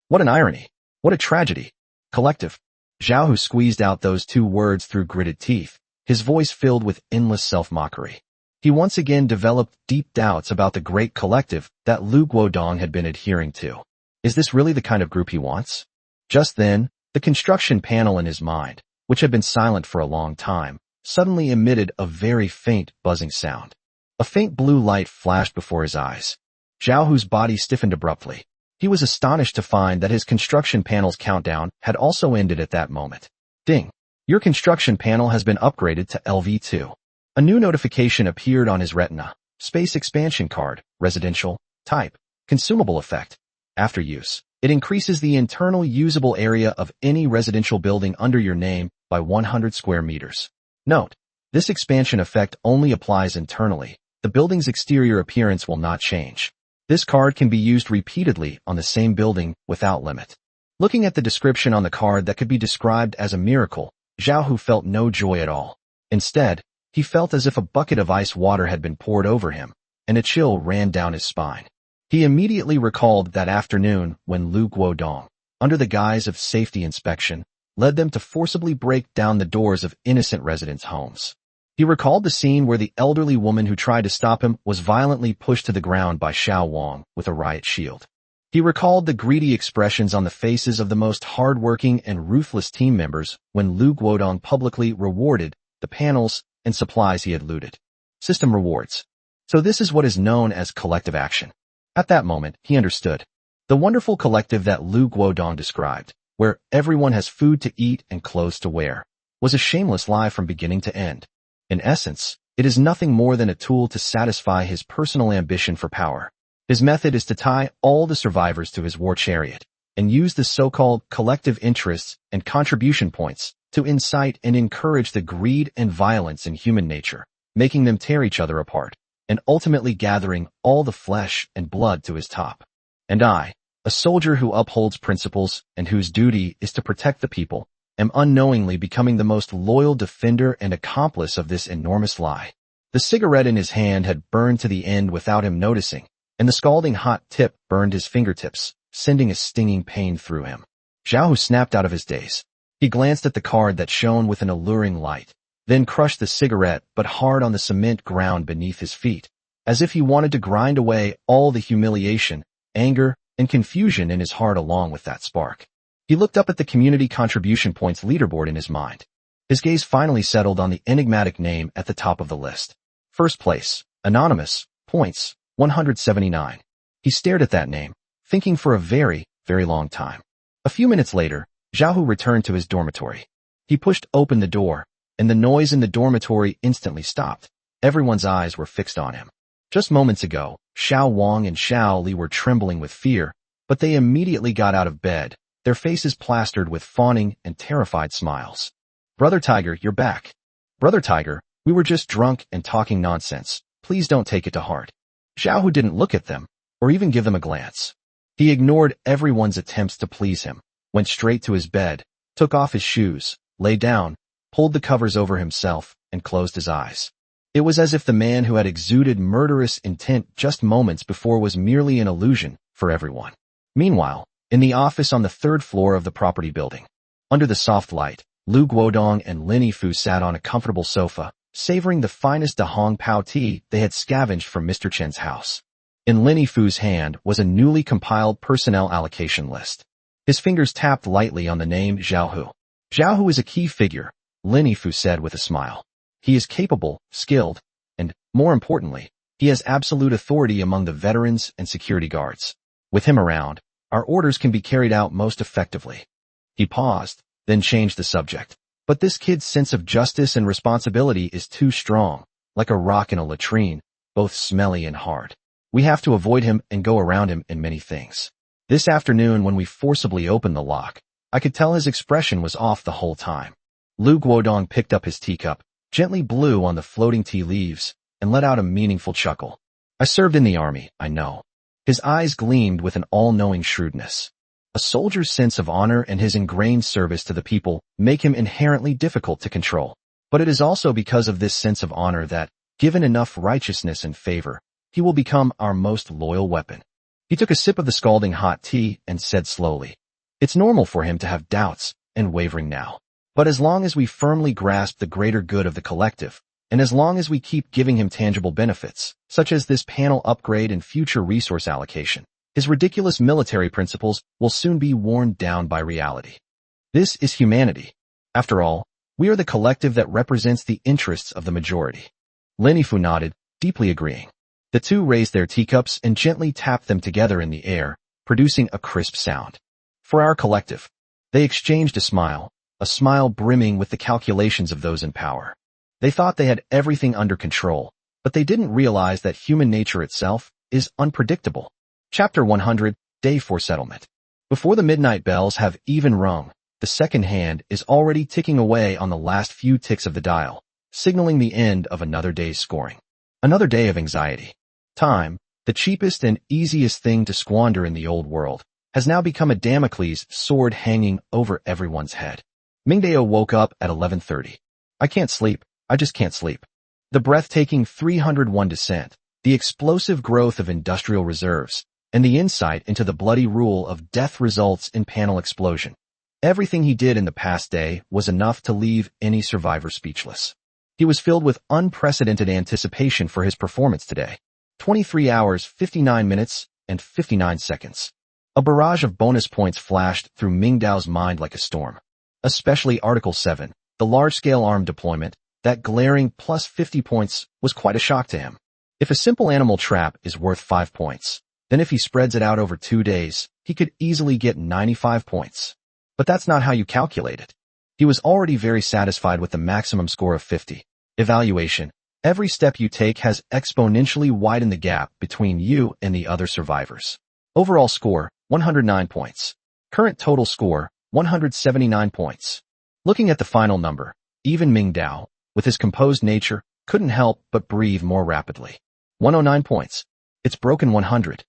What an irony! What a tragedy! Collective. Zhao Hu squeezed out those 2 words through gritted teeth, his voice filled with endless self-mockery. He once again developed deep doubts about the great collective that Lu Guodong had been adhering to. Is this really the kind of group he wants? Just then, the construction panel in his mind, which had been silent for a long time, suddenly emitted a very faint buzzing sound. A faint blue light flashed before his eyes. Zhao Hu's body stiffened abruptly. He was astonished to find that his construction panel's countdown had also ended at that moment. Ding! Your construction panel has been upgraded to LV2. A new notification appeared on his retina. Space expansion card, residential, type, consumable effect. After use, it increases the internal usable area of any residential building under your name by 100 square meters. Note, this expansion effect only applies internally. The building's exterior appearance will not change. This card can be used repeatedly on the same building without limit. Looking at the description on the card that could be described as a miracle, Zhao Hu felt no joy at all. Instead, he felt as if a bucket of ice water had been poured over him, and a chill ran down his spine. He immediately recalled that afternoon when Lu Guodong, under the guise of safety inspection, led them to forcibly break down the doors of innocent residents' homes. He recalled the scene where the elderly woman who tried to stop him was violently pushed to the ground by Xiao Wang with a riot shield. He recalled the greedy expressions on the faces of the most hard-working and ruthless team members when Lu Guodong publicly rewarded the panels and supplies he had looted. System rewards. So this is what is known as collective action. At that moment, he understood. The wonderful collective that Lu Guodong described, where everyone has food to eat and clothes to wear, was a shameless lie from beginning to end. In essence, it is nothing more than a tool to satisfy his personal ambition for power. His method is to tie all the survivors to his war chariot, and use the so-called collective interests and contribution points to incite and encourage the greed and violence in human nature, making them tear each other apart, and ultimately gathering all the flesh and blood to his top. And I, a soldier who upholds principles and whose duty is to protect the people, am unknowingly becoming the most loyal defender and accomplice of this enormous lie. The cigarette in his hand had burned to the end without him noticing, and the scalding hot tip burned his fingertips, sending a stinging pain through him. Zhao Hu snapped out of his daze. He glanced at the card that shone with an alluring light, then crushed the cigarette but hard on the cement ground beneath his feet, as if he wanted to grind away all the humiliation, anger, and confusion in his heart along with that spark. He looked up at the community contribution points leaderboard in his mind. His gaze finally settled on the enigmatic name at the top of the list. First place, anonymous, points, 179. He stared at that name, thinking for a very, very long time. A few minutes later, Zhao Hu returned to his dormitory. He pushed open the door, and the noise in the dormitory instantly stopped. Everyone's eyes were fixed on him. Just moments ago, Xiao Wang and Xiao Li were trembling with fear, but they immediately got out of bed, their faces plastered with fawning and terrified smiles. "Brother Tiger, you're back." "Brother Tiger, we were just drunk and talking nonsense. Please don't take it to heart." Xiao Hu didn't look at them, or even give them a glance. He ignored everyone's attempts to please him, went straight to his bed, took off his shoes, lay down, pulled the covers over himself, and closed his eyes. It was as if the man who had exuded murderous intent just moments before was merely an illusion for everyone. Meanwhile, in the office on the third floor of the property building, under the soft light, Lu Guodong and Lin Yifu sat on a comfortable sofa, savoring the finest Da Hong Pao tea they had scavenged from Mr. Chen's house. In Lin Yifu's hand was a newly compiled personnel allocation list. His fingers tapped lightly on the name Zhao Hu. "Zhao Hu is a key figure," Lin Yifu said with a smile. "He is capable, skilled, and, more importantly, he has absolute authority among the veterans and security guards. With him around, our orders can be carried out most effectively." He paused, then changed the subject. "But this kid's sense of justice and responsibility is too strong, like a rock in a latrine, both smelly and hard. We have to avoid him and go around him in many things. This afternoon when we forcibly opened the lock, I could tell his expression was off the whole time." Lu Guodong picked up his teacup, gently blew on the floating tea leaves, and let out a meaningful chuckle. "I served in the army, I know." His eyes gleamed with an all-knowing shrewdness. A soldier's sense of honor and his ingrained service to the people make him inherently difficult to control. But it is also because of this sense of honor that, given enough righteousness and favor, he will become our most loyal weapon. He took a sip of the scalding hot tea and said slowly, "It's normal for him to have doubts and wavering now. But as long as we firmly grasp the greater good of the collective, and as long as we keep giving him tangible benefits, such as this panel upgrade and future resource allocation, his ridiculous military principles will soon be worn down by reality. This is humanity. After all, we are the collective that represents the interests of the majority." Lin Yifu nodded, deeply agreeing. The two raised their teacups and gently tapped them together in the air, producing a crisp sound. "For our collective." They exchanged a smile brimming with the calculations of those in power. They thought they had everything under control, but they didn't realize that human nature itself is unpredictable. Chapter 100, Day 4 Settlement. Before the midnight bells have even rung, the second hand is already ticking away on the last few ticks of the dial, signaling the end of another day's scoring. Another day of anxiety. Time, the cheapest and easiest thing to squander in the old world, has now become a Damocles sword hanging over everyone's head. Mingdao woke up at 11:30. "I can't sleep. I just can't sleep." The breathtaking 301 descent, the explosive growth of industrial reserves, and the insight into the bloody rule of death results in panel explosion. Everything he did in the past day was enough to leave any survivor speechless. He was filled with unprecedented anticipation for his performance today. 23 hours, 59 minutes, and 59 seconds. A barrage of bonus points flashed through Mingdao's mind like a storm. Especially Article 7, the large-scale arm deployment, that glaring plus 50 points was quite a shock to him. If a simple animal trap is worth 5 points, then if he spreads it out over 2 days, he could easily get 95 points. But that's not how you calculate it. He was already very satisfied with the maximum score of 50. Evaluation. Every step you take has exponentially widened the gap between you and the other survivors. Overall score, 109 points. Current total score, 179 points. Looking at the final number, even Mingdao, with his composed nature, couldn't help but breathe more rapidly. 109 points. It's broken 100.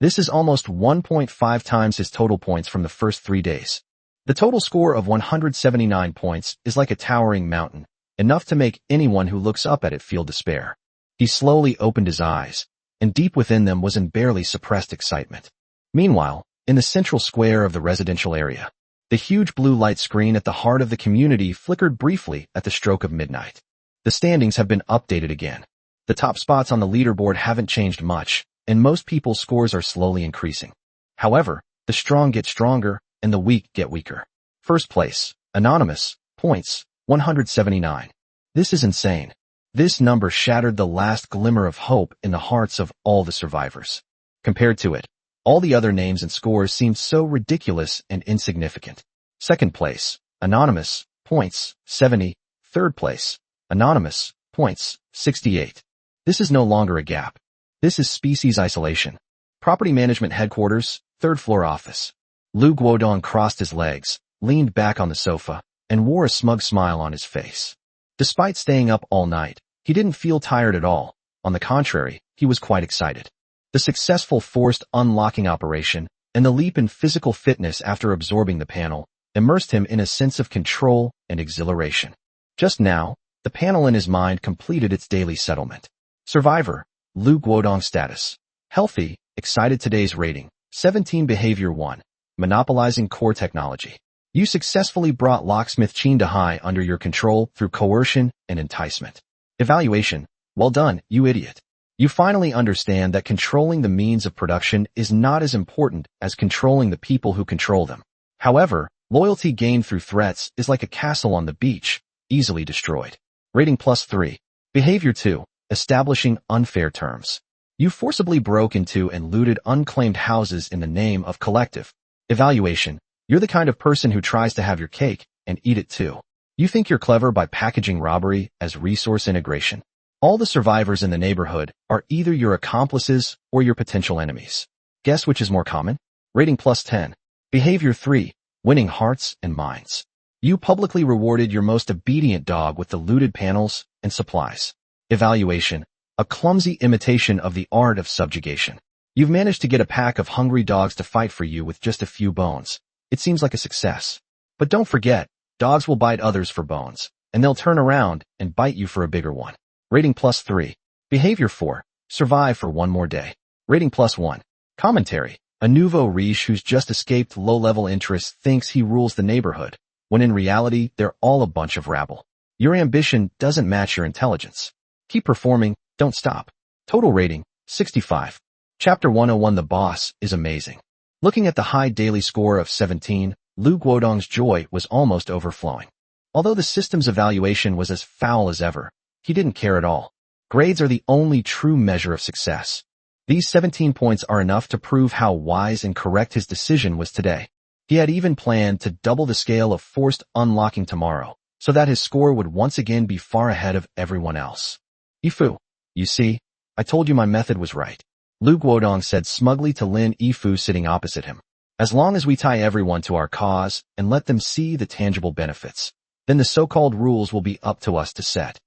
This is almost 1.5 times his total points from the first 3 days. The total score of 179 points is like a towering mountain, enough to make anyone who looks up at it feel despair. He slowly opened his eyes, and deep within them was an barely suppressed excitement. Meanwhile, in the central square of the residential area, the huge blue light screen at the heart of the community flickered briefly at the stroke of midnight. The standings have been updated again. The top spots on the leaderboard haven't changed much, and most people's scores are slowly increasing. However, the strong get stronger, and the weak get weaker. First place, Anonymous, points, 179. This is insane. This number shattered the last glimmer of hope in the hearts of all the survivors. Compared to it, all the other names and scores seemed so ridiculous and insignificant. Second place, Anonymous, points, 70. Third place. Anonymous. Points. 68. This is no longer a gap. This is species isolation. Property Management Headquarters, third floor office. Lu Guodong crossed his legs, leaned back on the sofa, and wore a smug smile on his face. Despite staying up all night, he didn't feel tired at all. On the contrary, he was quite excited. The successful forced unlocking operation and the leap in physical fitness after absorbing the panel immersed him in a sense of control and exhilaration. Just now, the panel in his mind completed its daily settlement. Survivor, Lu Guodong status. Healthy, excited today's rating. 17 Behavior 1. Monopolizing core technology. You successfully brought Locksmith Qin Dahai under your control through coercion and enticement. Evaluation. Well done, you idiot. You finally understand that controlling the means of production is not as important as controlling the people who control them. However, loyalty gained through threats is like a castle on the beach, easily destroyed. Rating +3. Behavior 2. Establishing unfair terms. You forcibly broke into and looted unclaimed houses in the name of collective. Evaluation. You're the kind of person who tries to have your cake and eat it too. You think you're clever by packaging robbery as resource integration. All the survivors in the neighborhood are either your accomplices or your potential enemies. Guess which is more common? Rating +10. Behavior 3. Winning hearts and minds. You publicly rewarded your most obedient dog with the looted panels and supplies. Evaluation. A clumsy imitation of the art of subjugation. You've managed to get a pack of hungry dogs to fight for you with just a few bones. It seems like a success. But don't forget, dogs will bite others for bones, and they'll turn around and bite you for a bigger one. Rating +3. Behavior 4. Survive for one more day. Rating +1. Commentary. A nouveau riche who's just escaped low-level interest thinks he rules the neighborhood, when in reality, they're all a bunch of rabble. Your ambition doesn't match your intelligence. Keep performing, don't stop. Total rating, 65. Chapter 101. The boss is amazing. Looking at the high daily score of 17, Lu Guodong's joy was almost overflowing. Although the system's evaluation was as foul as ever, he didn't care at all. Grades are the only true measure of success. These 17 points are enough to prove how wise and correct his decision was today. He had even planned to double the scale of forced unlocking tomorrow, so that his score would once again be far ahead of everyone else. Yifu, you see, I told you my method was right. Lu Guodong said smugly to Lin Yifu sitting opposite him. As long as we tie everyone to our cause and let them see the tangible benefits, then the so-called rules will be up to us to set.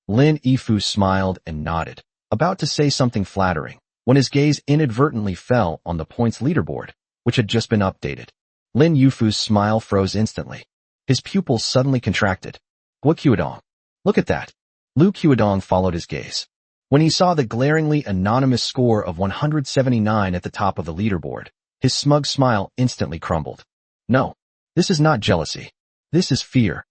Lin Yifu smiled and nodded, about to say something flattering, when his gaze inadvertently fell on the points leaderboard, which had just been updated. Lin Yifu's smile froze instantly. His pupils suddenly contracted. Guo Qiudong. Look at that. Lu Qiudong followed his gaze. When he saw the glaringly anonymous score of 179 at the top of the leaderboard, his smug smile instantly crumbled. No, this is not jealousy. This is fear.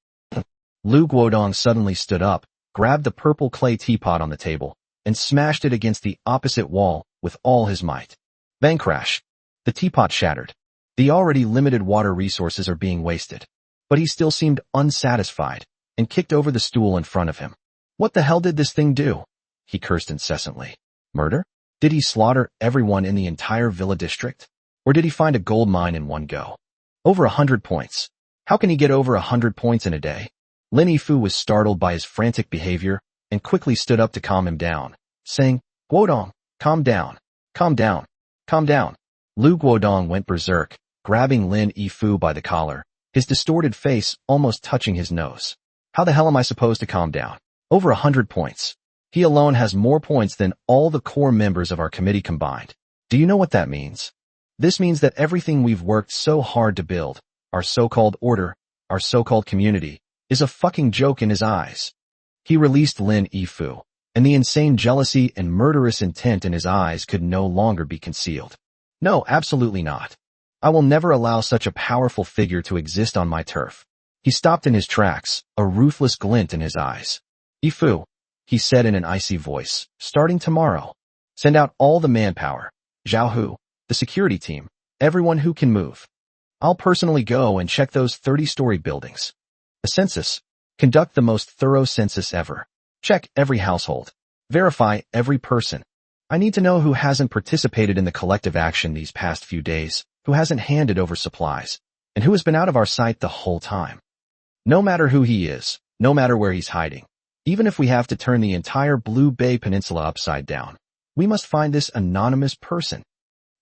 Lu Guodong suddenly stood up, grabbed the purple clay teapot on the table, and smashed it against the opposite wall with all his might. Bang crash. The teapot shattered. The already limited water resources are being wasted. But he still seemed unsatisfied, and kicked over the stool in front of him. What the hell did this thing do? He cursed incessantly. Murder? Did he slaughter everyone in the entire villa district? Or did he find a gold mine in one go? Over 100 points. How can he get over 100 points in a day? Lin Yifu was startled by his frantic behavior and quickly stood up to calm him down, saying, Guodong, calm down, calm down, calm down. Lu Guodong went berserk, grabbing Lin Yifu by the collar, his distorted face almost touching his nose. How the hell am I supposed to calm down? Over 100 points. He alone has more points than all the core members of our committee combined. Do you know what that means? This means that everything we've worked so hard to build, our so-called order, our so-called community, is a fucking joke in his eyes. He released Lin Yifu, and the insane jealousy and murderous intent in his eyes could no longer be concealed. No, absolutely not. I will never allow such a powerful figure to exist on my turf. He stopped in his tracks, a ruthless glint in his eyes. Yifu, he said in an icy voice, starting tomorrow. Send out all the manpower. Zhao Hu, the security team, everyone who can move. I'll personally go and check those 30-story buildings. A census. Conduct the most thorough census ever. Check every household. Verify every person. I need to know who hasn't participated in the collective action these past few days, who hasn't handed over supplies, and who has been out of our sight the whole time. No matter who he is, no matter where he's hiding. Even if we have to turn the entire Blue Bay Peninsula upside down, we must find this anonymous person.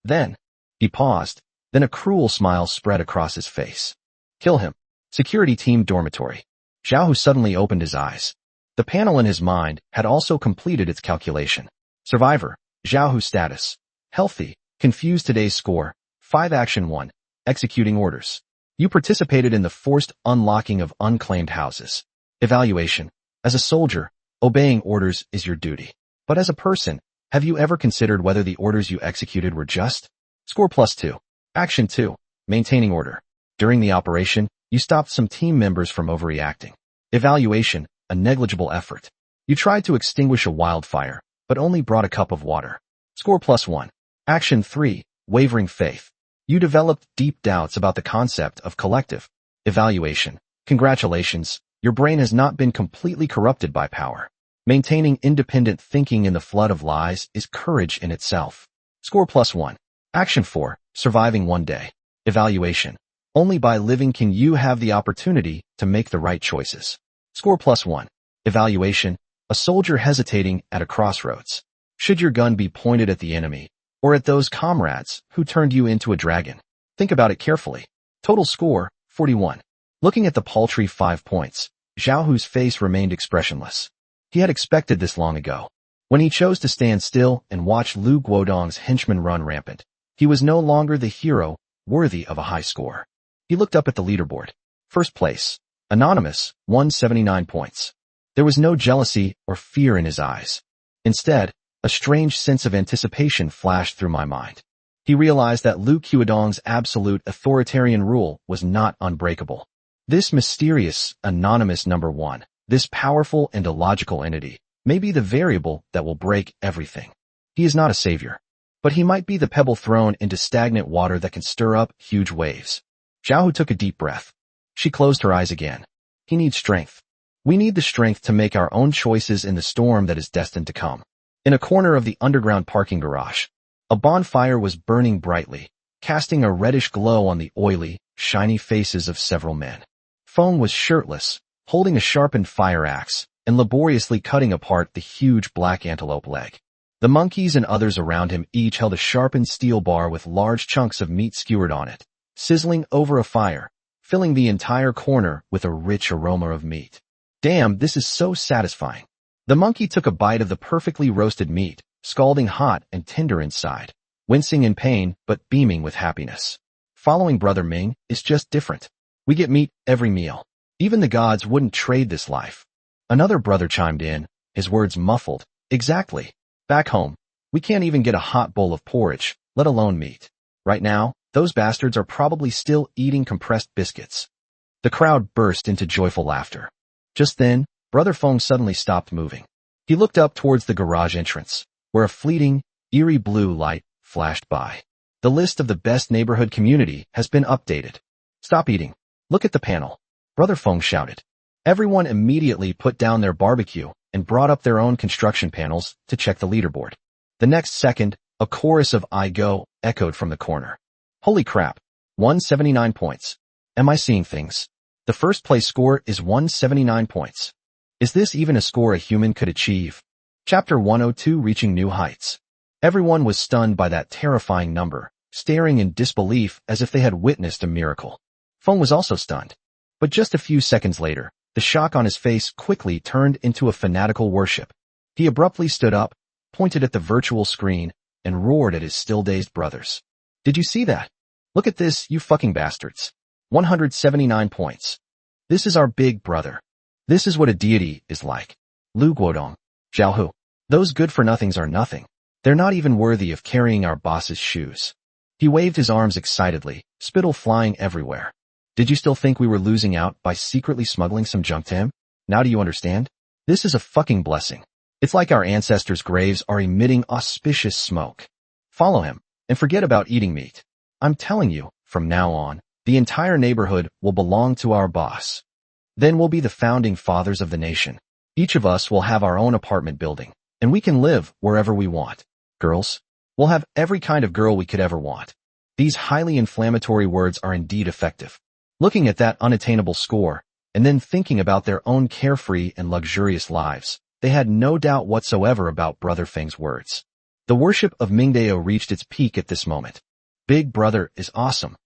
Then, he paused, then a cruel smile spread across his face. Kill him. Security team dormitory. Xiaohu suddenly opened his eyes. The panel in his mind had also completed its calculation. Survivor, Xiaohu status. Healthy, confused today's score, 5 action 1, executing orders. You participated in the forced unlocking of unclaimed houses. Evaluation. As a soldier, obeying orders is your duty. But as a person, have you ever considered whether the orders you executed were just? Score +2. Action 2, maintaining order. During the operation, you stopped some team members from overreacting. Evaluation, a negligible effort. You tried to extinguish a wildfire, but only brought a cup of water. Score +1. Action 3, wavering faith. You developed deep doubts about the concept of collective. Evaluation. Congratulations, your brain has not been completely corrupted by power. Maintaining independent thinking in the flood of lies is courage in itself. Score +1. Action 4, surviving one day. Evaluation. Only by living can you have the opportunity to make the right choices. Score +1. Evaluation. A soldier hesitating at a crossroads. Should your gun be pointed at the enemy, or at those comrades who turned you into a dragon? Think about it carefully. Total score, 41. Looking at the paltry 5 points, Xiaohu's face remained expressionless. He had expected this long ago. When he chose to stand still and watch Lu Guodong's henchmen run rampant, he was no longer the hero worthy of a high score. He looked up at the leaderboard. First place, Anonymous, 179 points. There was no jealousy or fear in his eyes. Instead, a strange sense of anticipation flashed through my mind. He realized that Lu Guodong's absolute authoritarian rule was not unbreakable. This mysterious, anonymous number 1, this powerful and illogical entity, may be the variable that will break everything. He is not a savior, but he might be the pebble thrown into stagnant water that can stir up huge waves. Xiaohu took a deep breath. She closed her eyes again. He needs strength. We need the strength to make our own choices in the storm that is destined to come. In a corner of the underground parking garage, a bonfire was burning brightly, casting a reddish glow on the oily, shiny faces of several men. Feng was shirtless, holding a sharpened fire axe, and laboriously cutting apart the huge black antelope leg. The monkeys and others around him each held a sharpened steel bar with large chunks of meat skewered on it, sizzling over a fire, filling the entire corner with a rich aroma of meat. Damn, this is so satisfying. The monkey took a bite of the perfectly roasted meat, scalding hot and tender inside, wincing in pain but beaming with happiness. Following Brother Ming is just different. We get meat every meal. Even the gods wouldn't trade this life. Another brother chimed in, his words muffled. Exactly. Back home, we can't even get a hot bowl of porridge, let alone meat. Right now, those bastards are probably still eating compressed biscuits. The crowd burst into joyful laughter. Just then, Brother Feng suddenly stopped moving. He looked up towards the garage entrance, where a fleeting, eerie blue light flashed by. The list of the best neighborhood community has been updated. Stop eating. Look at the panel. Brother Feng shouted. Everyone immediately put down their barbecue and brought up their own construction panels to check the leaderboard. The next second, a chorus of "I go" echoed from the corner. Holy crap. 179 points. Am I seeing things? The first place score is 179 points. Is this even a score a human could achieve? Chapter 102, Reaching New Heights. Everyone was stunned by that terrifying number, staring in disbelief as if they had witnessed a miracle. Feng was also stunned. But just a few seconds later, the shock on his face quickly turned into a fanatical worship. He abruptly stood up, pointed at the virtual screen, and roared at his still-dazed brothers. Did you see that? Look at this, you fucking bastards. 179 points. This is our big brother. This is what a deity is like. Lu Guodong, Xiaohu. Those good-for-nothings are nothing. They're not even worthy of carrying our boss's shoes. He waved his arms excitedly, spittle flying everywhere. Did you still think we were losing out by secretly smuggling some junk to him? Now do you understand? This is a fucking blessing. It's like our ancestors' graves are emitting auspicious smoke. Follow him, and forget about eating meat. I'm telling you, from now on, the entire neighborhood will belong to our boss. Then we'll be the founding fathers of the nation. Each of us will have our own apartment building, and we can live wherever we want. Girls, we'll have every kind of girl we could ever want. These highly inflammatory words are indeed effective. Looking at that unattainable score, and then thinking about their own carefree and luxurious lives, they had no doubt whatsoever about Brother Feng's words. The worship of Mingdao reached its peak at this moment. Big Brother is awesome.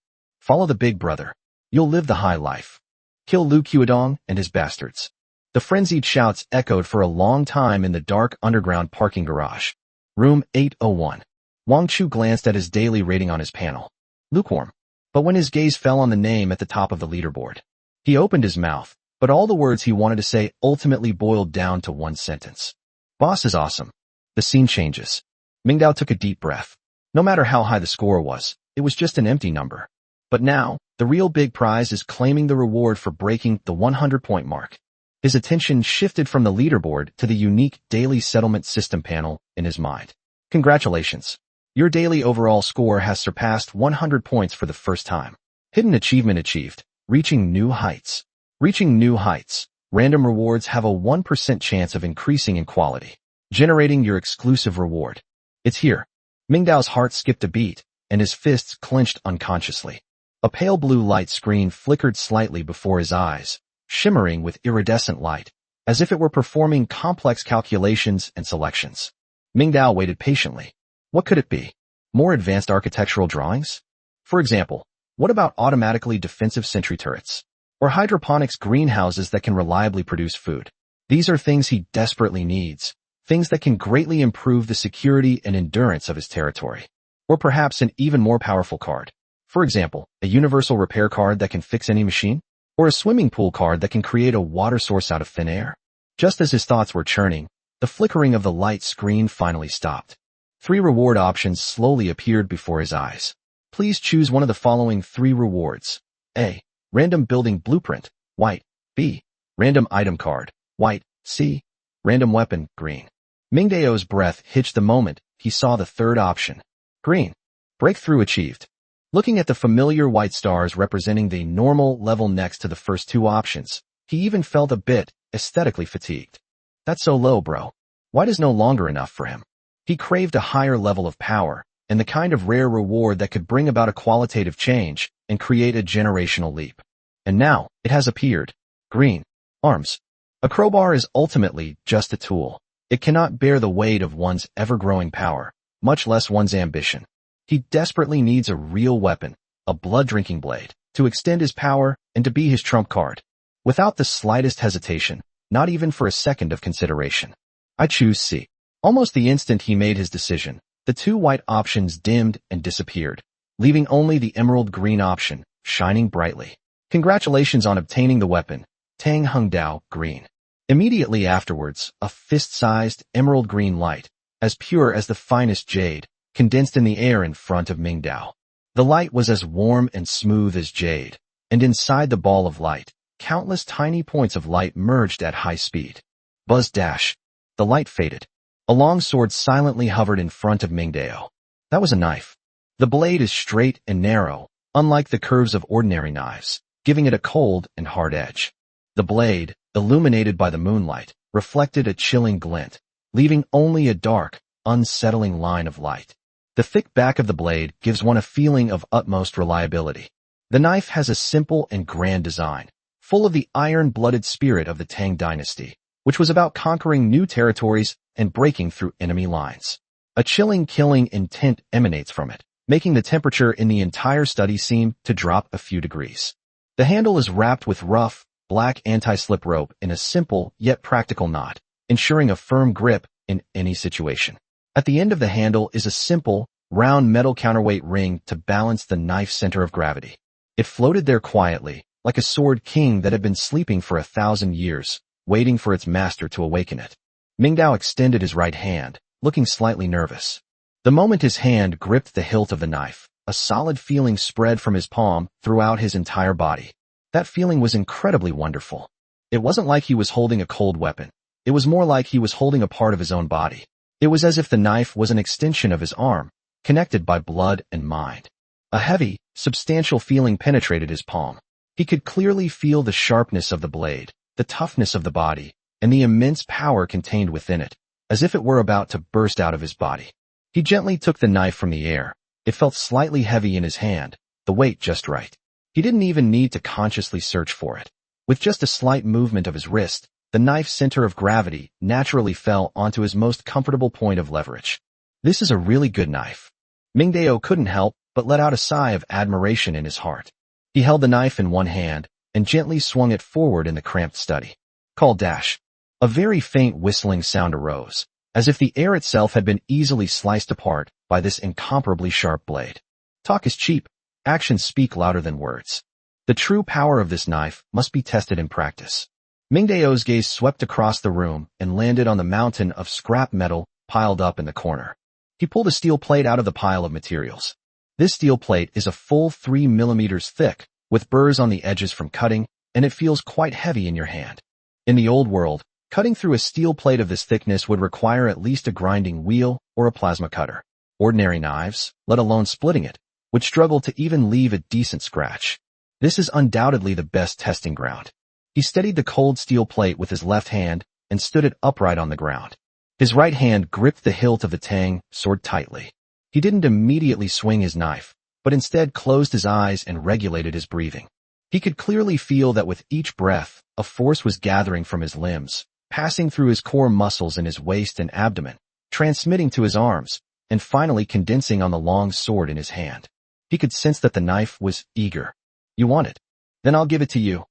Follow the Big Brother. You'll live the high life. Kill Lu Qiudong and his bastards. The frenzied shouts echoed for a long time in the dark underground parking garage. Room 801. Wang Chu glanced at his daily rating on his panel. Lukewarm. But when his gaze fell on the name at the top of the leaderboard, he opened his mouth, but all the words he wanted to say ultimately boiled down to one sentence. Boss is awesome. The scene changes. Mingdao took a deep breath. No matter how high the score was, it was just an empty number. But now, the real big prize is claiming the reward for breaking the 100-point mark. His attention shifted from the leaderboard to the unique daily settlement system panel in his mind. Congratulations. Your daily overall score has surpassed 100 points for the first time. Hidden achievement achieved. Reaching new heights. Reaching new heights. Random rewards have a 1% chance of increasing in quality, generating your exclusive reward. It's here. Mingdao's heart skipped a beat, and his fists clenched unconsciously. A pale blue light screen flickered slightly before his eyes, shimmering with iridescent light, as if it were performing complex calculations and selections. Mingdao waited patiently. What could it be? More advanced architectural drawings? For example, what about automatically defensive sentry turrets? Or hydroponics greenhouses that can reliably produce food? These are things he desperately needs, things that can greatly improve the security and endurance of his territory. Or perhaps an even more powerful card. For example, a universal repair card that can fix any machine? Or a swimming pool card that can create a water source out of thin air? Just as his thoughts were churning, the flickering of the light screen finally stopped. 3 reward options slowly appeared before his eyes. Please choose one of the following 3 rewards. A. Random building blueprint, white. B. Random item card, white. C. Random weapon, green. Mingdao's breath hitched the moment he saw the third option. Green. Breakthrough achieved. Looking at the familiar white stars representing the normal level next to the first 2 options, he even felt a bit aesthetically fatigued. That's so low, bro. White is no longer enough for him. He craved a higher level of power, and the kind of rare reward that could bring about a qualitative change and create a generational leap. And now, it has appeared. Green. Arms. A crowbar is ultimately just a tool. It cannot bear the weight of one's ever-growing power, much less one's ambition. He desperately needs a real weapon, a blood-drinking blade, to extend his power and to be his trump card. Without the slightest hesitation, not even for a second of consideration. I choose C. Almost the instant he made his decision, the 2 white options dimmed and disappeared, leaving only the emerald green option, shining brightly. Congratulations on obtaining the weapon, Tang Hengdao, green. Immediately afterwards, a fist-sized emerald green light, as pure as the finest jade, condensed in the air in front of Mingdao. The light was as warm and smooth as jade, and inside the ball of light, countless tiny points of light merged at high speed. Buzz dash. The light faded. A long sword silently hovered in front of Mingdao. That was a knife. The blade is straight and narrow, unlike the curves of ordinary knives, giving it a cold and hard edge. The blade, illuminated by the moonlight, reflected a chilling glint, leaving only a dark, unsettling line of light. The thick back of the blade gives one a feeling of utmost reliability. The knife has a simple and grand design, full of the iron-blooded spirit of the Tang dynasty, which was about conquering new territories and breaking through enemy lines. A chilling killing intent emanates from it, making the temperature in the entire study seem to drop a few degrees. The handle is wrapped with rough, black anti-slip rope in a simple yet practical knot, ensuring a firm grip in any situation. At the end of the handle is a simple, round metal counterweight ring to balance the knife's center of gravity. It floated there quietly, like a sword king that had been sleeping for 1,000 years, waiting for its master to awaken it. Mingdao extended his right hand, looking slightly nervous. The moment his hand gripped the hilt of the knife, a solid feeling spread from his palm throughout his entire body. That feeling was incredibly wonderful. It wasn't like he was holding a cold weapon. It was more like he was holding a part of his own body. It was as if the knife was an extension of his arm, connected by blood and mind. A heavy, substantial feeling penetrated his palm. He could clearly feel the sharpness of the blade, the toughness of the body, and the immense power contained within it, as if it were about to burst out of his body. He gently took the knife from the air. It felt slightly heavy in his hand, the weight just right. He didn't even need to consciously search for it. With just a slight movement of his wrist, the knife's center of gravity naturally fell onto his most comfortable point of leverage. This is a really good knife. Mingdao couldn't help but let out a sigh of admiration in his heart. He held the knife in one hand and gently swung it forward in the cramped study. Call dash. A very faint whistling sound arose, as if the air itself had been easily sliced apart by this incomparably sharp blade. Talk is cheap. Actions speak louder than words. The true power of this knife must be tested in practice. Mingdao's gaze swept across the room and landed on the mountain of scrap metal piled up in the corner. He pulled a steel plate out of the pile of materials. This steel plate is a full 3 millimeters thick, with burrs on the edges from cutting, and it feels quite heavy in your hand. In the old world, cutting through a steel plate of this thickness would require at least a grinding wheel or a plasma cutter. Ordinary knives, let alone splitting it, would struggle to even leave a decent scratch. This is undoubtedly the best testing ground. He steadied the cold steel plate with his left hand and stood it upright on the ground. His right hand gripped the hilt of the Tang sword tightly. He didn't immediately swing his knife, but instead closed his eyes and regulated his breathing. He could clearly feel that with each breath, a force was gathering from his limbs, passing through his core muscles in his waist and abdomen, transmitting to his arms, and finally condensing on the long sword in his hand. He could sense that the knife was eager. You want it? Then I'll give it to you.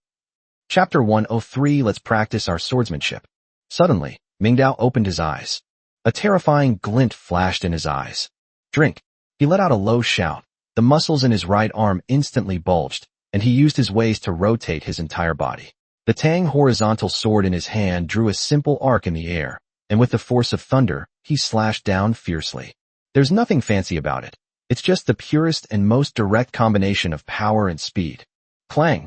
Chapter 103. Let's practice our swordsmanship. Suddenly, Mingdao opened his eyes. A terrifying glint flashed in his eyes. Drink. He let out a low shout. The muscles in his right arm instantly bulged, and he used his waist to rotate his entire body. The Tang horizontal sword in his hand drew a simple arc in the air, and with the force of thunder, he slashed down fiercely. There's nothing fancy about it. It's just the purest and most direct combination of power and speed. Clang!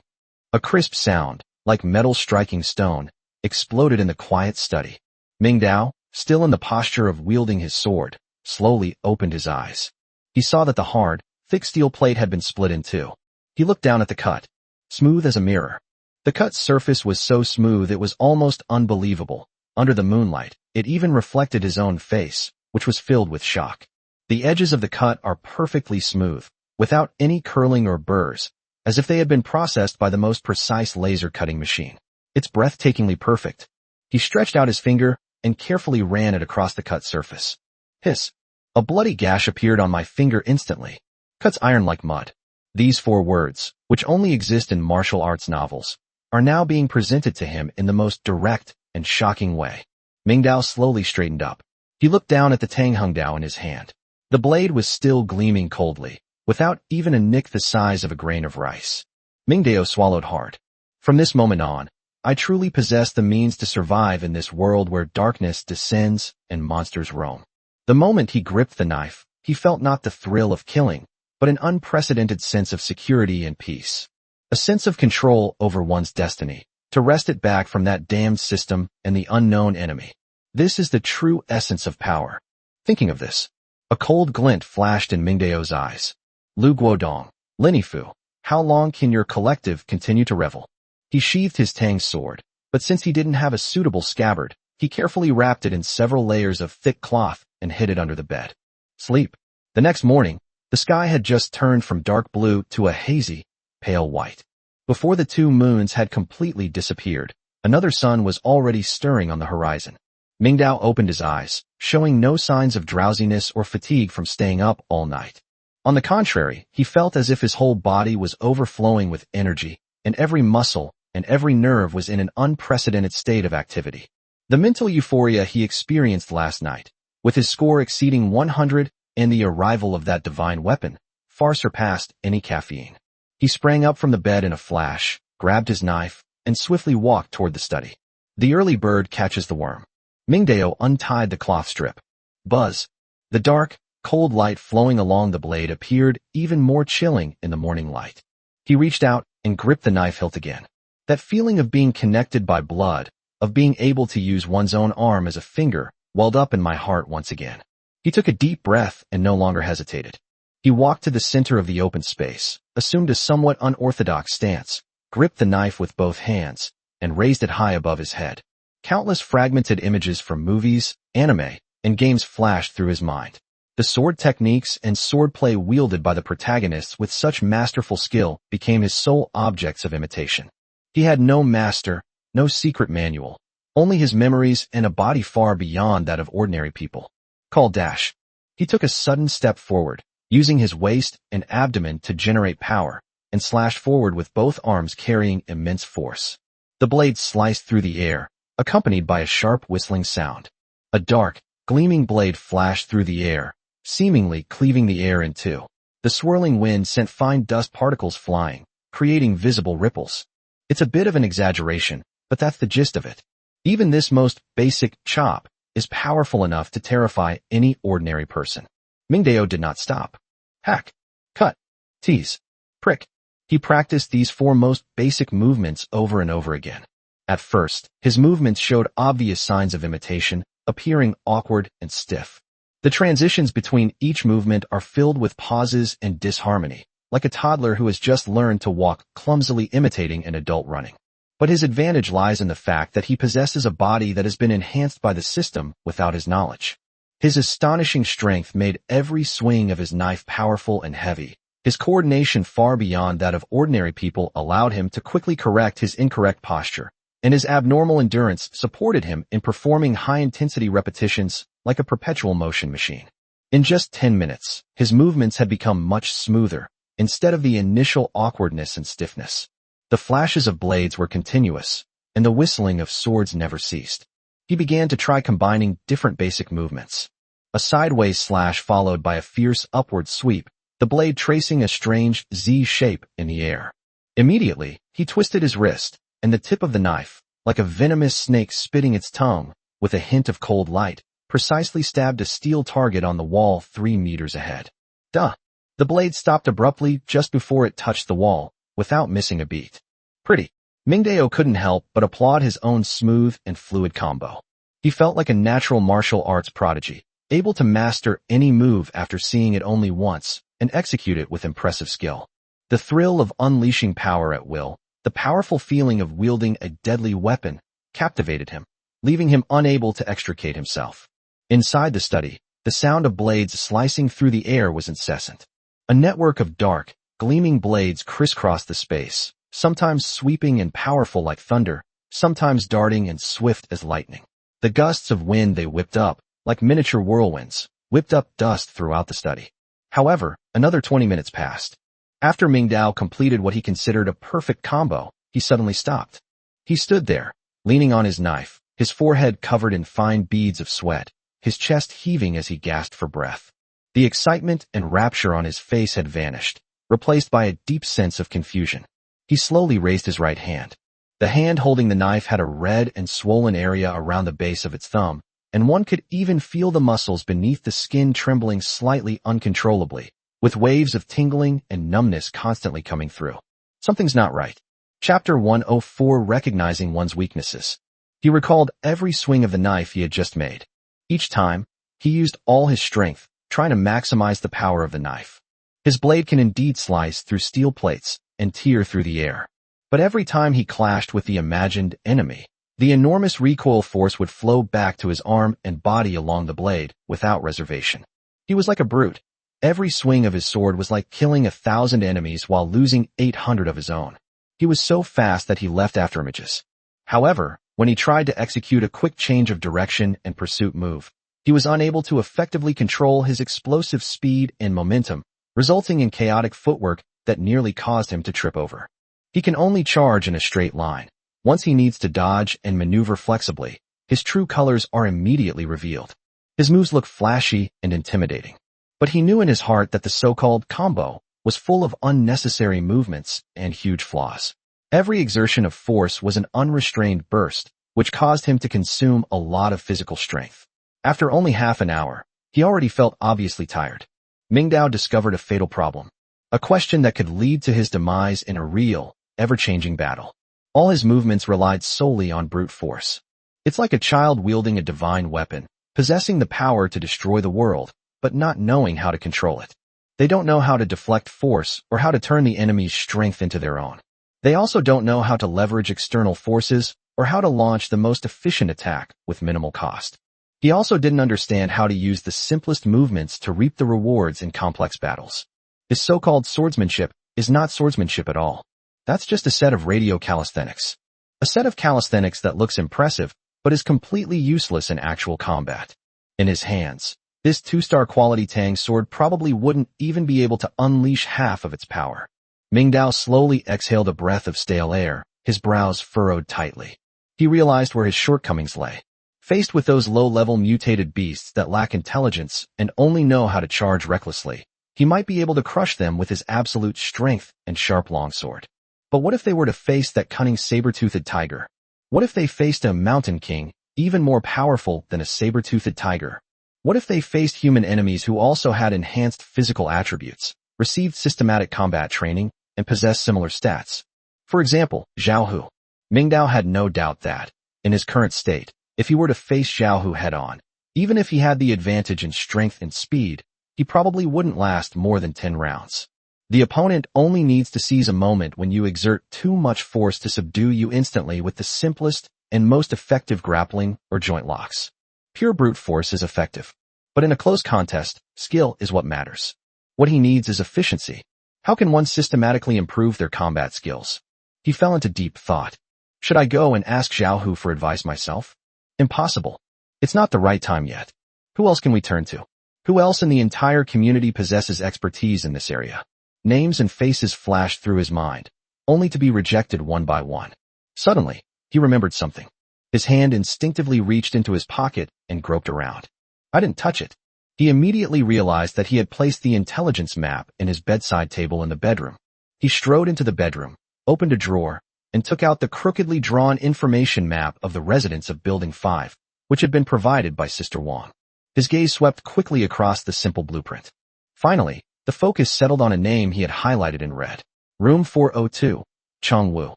A crisp sound, like metal striking stone, exploded in the quiet study. Mingdao, still in the posture of wielding his sword, slowly opened his eyes. He saw that the hard, thick steel plate had been split in two. He looked down at the cut. Smooth as a mirror. The cut's surface was so smooth it was almost unbelievable. Under the moonlight, it even reflected his own face, which was filled with shock. The edges of the cut are perfectly smooth, without any curling or burrs, as if they had been processed by the most precise laser cutting machine. It's breathtakingly perfect. He stretched out his finger and carefully ran it across the cut surface. Hiss! A bloody gash appeared on my finger instantly. Cuts iron like mud. These 4 words, which only exist in martial arts novels, are now being presented to him in the most direct and shocking way. Mingdao slowly straightened up. He looked down at the Tang Hungdao in his hand. The blade was still gleaming coldly, without even a nick the size of a grain of rice. Mingdao swallowed hard. From this moment on, I truly possess the means to survive in this world where darkness descends and monsters roam. The moment he gripped the knife, he felt not the thrill of killing, but an unprecedented sense of security and peace. A sense of control over one's destiny, to wrest it back from that damned system and the unknown enemy. This is the true essence of power. Thinking of this, a cold glint flashed in Mingdao's eyes. Lu Guodong, Linifu, how long can your collective continue to revel? He sheathed his Tang sword, but since he didn't have a suitable scabbard, he carefully wrapped it in several layers of thick cloth and hid it under the bed. Sleep. The next morning, the sky had just turned from dark blue to a hazy, pale white. Before the 2 moons had completely disappeared, another sun was already stirring on the horizon. Mingdao opened his eyes, showing no signs of drowsiness or fatigue from staying up all night. On the contrary, he felt as if his whole body was overflowing with energy, and every muscle and every nerve was in an unprecedented state of activity. The mental euphoria he experienced last night, with his score exceeding 100 and the arrival of that divine weapon, far surpassed any caffeine. He sprang up from the bed in a flash, grabbed his knife, and swiftly walked toward the study. The early bird catches the worm. Mingdao untied the cloth strip. Buzz! The dark, cold light flowing along the blade appeared even more chilling in the morning light. He reached out and gripped the knife hilt again. That feeling of being connected by blood, of being able to use one's own arm as a finger, welled up in my heart once again. He took a deep breath and no longer hesitated. He walked to the center of the open space, assumed a somewhat unorthodox stance, gripped the knife with both hands, and raised it high above his head. Countless fragmented images from movies, anime, and games flashed through his mind. The sword techniques and swordplay wielded by the protagonists with such masterful skill became his sole objects of imitation. He had no master, no secret manual, only his memories and a body far beyond that of ordinary people. Called Dash. He took a sudden step forward, using his waist and abdomen to generate power, and slashed forward with both arms carrying immense force. The blade sliced through the air, accompanied by a sharp whistling sound. A dark, gleaming blade flashed through the air, seemingly cleaving the air in two. The swirling wind sent fine dust particles flying, creating visible ripples. It's a bit of an exaggeration, but that's the gist of it. Even this most basic chop is powerful enough to terrify any ordinary person. Mingdao did not stop. Hack, cut, tease, prick. He practiced these four most basic movements over and over again. At first, his movements showed obvious signs of imitation, appearing awkward and stiff. The transitions between each movement are filled with pauses and disharmony, like a toddler who has just learned to walk clumsily imitating an adult running. But his advantage lies in the fact that he possesses a body that has been enhanced by the system without his knowledge. His astonishing strength made every swing of his knife powerful and heavy. His coordination far beyond that of ordinary people allowed him to quickly correct his incorrect posture, and his abnormal endurance supported him in performing high-intensity repetitions like a perpetual motion machine. In just 10 minutes, his movements had become much smoother, instead of the initial awkwardness and stiffness. The flashes of blades were continuous, and the whistling of swords never ceased. He began to try combining different basic movements. A sideways slash followed by a fierce upward sweep, the blade tracing a strange Z shape in the air. Immediately, he twisted his wrist, and the tip of the knife, like a venomous snake spitting its tongue, with a hint of cold light, precisely stabbed a steel target on the wall 3 meters ahead. Duh! The blade stopped abruptly just before it touched the wall, without missing a beat. Pretty. Mingdao couldn't help but applaud his own smooth and fluid combo. He felt like a natural martial arts prodigy, able to master any move after seeing it only once, and execute it with impressive skill. The thrill of unleashing power at will, the powerful feeling of wielding a deadly weapon, captivated him, leaving him unable to extricate himself. Inside the study, the sound of blades slicing through the air was incessant. A network of dark, gleaming blades crisscrossed the space, sometimes sweeping and powerful like thunder, sometimes darting and swift as lightning. The gusts of wind they whipped up, like miniature whirlwinds, whipped up dust throughout the study. However, another 20 minutes passed. After Mingdao completed what he considered a perfect combo, he suddenly stopped. He stood there, leaning on his knife, his forehead covered in fine beads of sweat, his chest heaving as he gasped for breath. The excitement and rapture on his face had vanished, replaced by a deep sense of confusion. He slowly raised his right hand. The hand holding the knife had a red and swollen area around the base of its thumb, and one could even feel the muscles beneath the skin trembling slightly uncontrollably, with waves of tingling and numbness constantly coming through. Something's not right. Chapter 104: Recognizing One's Weaknesses. He recalled every swing of the knife he had just made. Each time, he used all his strength, trying to maximize the power of the knife. His blade can indeed slice through steel plates and tear through the air. But every time he clashed with the imagined enemy, the enormous recoil force would flow back to his arm and body along the blade, without reservation. He was like a brute. Every swing of his sword was like killing 1,000 enemies while losing 800 of his own. He was so fast that he left afterimages. However, when he tried to execute a quick change of direction and pursuit move, he was unable to effectively control his explosive speed and momentum, resulting in chaotic footwork that nearly caused him to trip over. He can only charge in a straight line. Once he needs to dodge and maneuver flexibly, his true colors are immediately revealed. His moves look flashy and intimidating. But he knew in his heart that the so-called combo was full of unnecessary movements and huge flaws. Every exertion of force was an unrestrained burst, which caused him to consume a lot of physical strength. After only half an hour, he already felt obviously tired. Mingdao discovered a fatal problem. A question that could lead to his demise in a real, ever-changing battle. All his movements relied solely on brute force. It's like a child wielding a divine weapon, possessing the power to destroy the world, but not knowing how to control it. They don't know how to deflect force or how to turn the enemy's strength into their own. They also don't know how to leverage external forces or how to launch the most efficient attack with minimal cost. He also didn't understand how to use the simplest movements to reap the rewards in complex battles. His so-called swordsmanship is not swordsmanship at all. That's just a set of radio calisthenics. A set of calisthenics that looks impressive, but is completely useless in actual combat. In his hands, this 2-star quality Tang sword probably wouldn't even be able to unleash half of its power. Mingdao slowly exhaled a breath of stale air, his brows furrowed tightly. He realized where his shortcomings lay. Faced with those low-level mutated beasts that lack intelligence and only know how to charge recklessly, he might be able to crush them with his absolute strength and sharp longsword. But what if they were to face that cunning saber-toothed tiger? What if they faced a mountain king, even more powerful than a saber-toothed tiger? What if they faced human enemies who also had enhanced physical attributes, received systematic combat training, and possessed similar stats? For example, Zhao Hu. Mingdao had no doubt that, in his current state, if he were to face Zhao Hu head-on, even if he had the advantage in strength and speed, he probably wouldn't last more than 10 rounds. The opponent only needs to seize a moment when you exert too much force to subdue you instantly with the simplest and most effective grappling or joint locks. Pure brute force is effective. But in a close contest, skill is what matters. What he needs is efficiency. How can one systematically improve their combat skills? He fell into deep thought. Should I go and ask Zhao Hu for advice myself? Impossible. It's not the right time yet. Who else can we turn to? Who else in the entire community possesses expertise in this area? Names and faces flashed through his mind, only to be rejected one by one. Suddenly, he remembered something. His hand instinctively reached into his pocket and groped around. I didn't touch it. He immediately realized that he had placed the intelligence map in his bedside table in the bedroom. He strode into the bedroom, opened a drawer, and took out the crookedly drawn information map of the residents of Building 5, which had been provided by Sister Wang. His gaze swept quickly across the simple blueprint. Finally, the focus settled on a name he had highlighted in red. Room 402, Cheng Wu.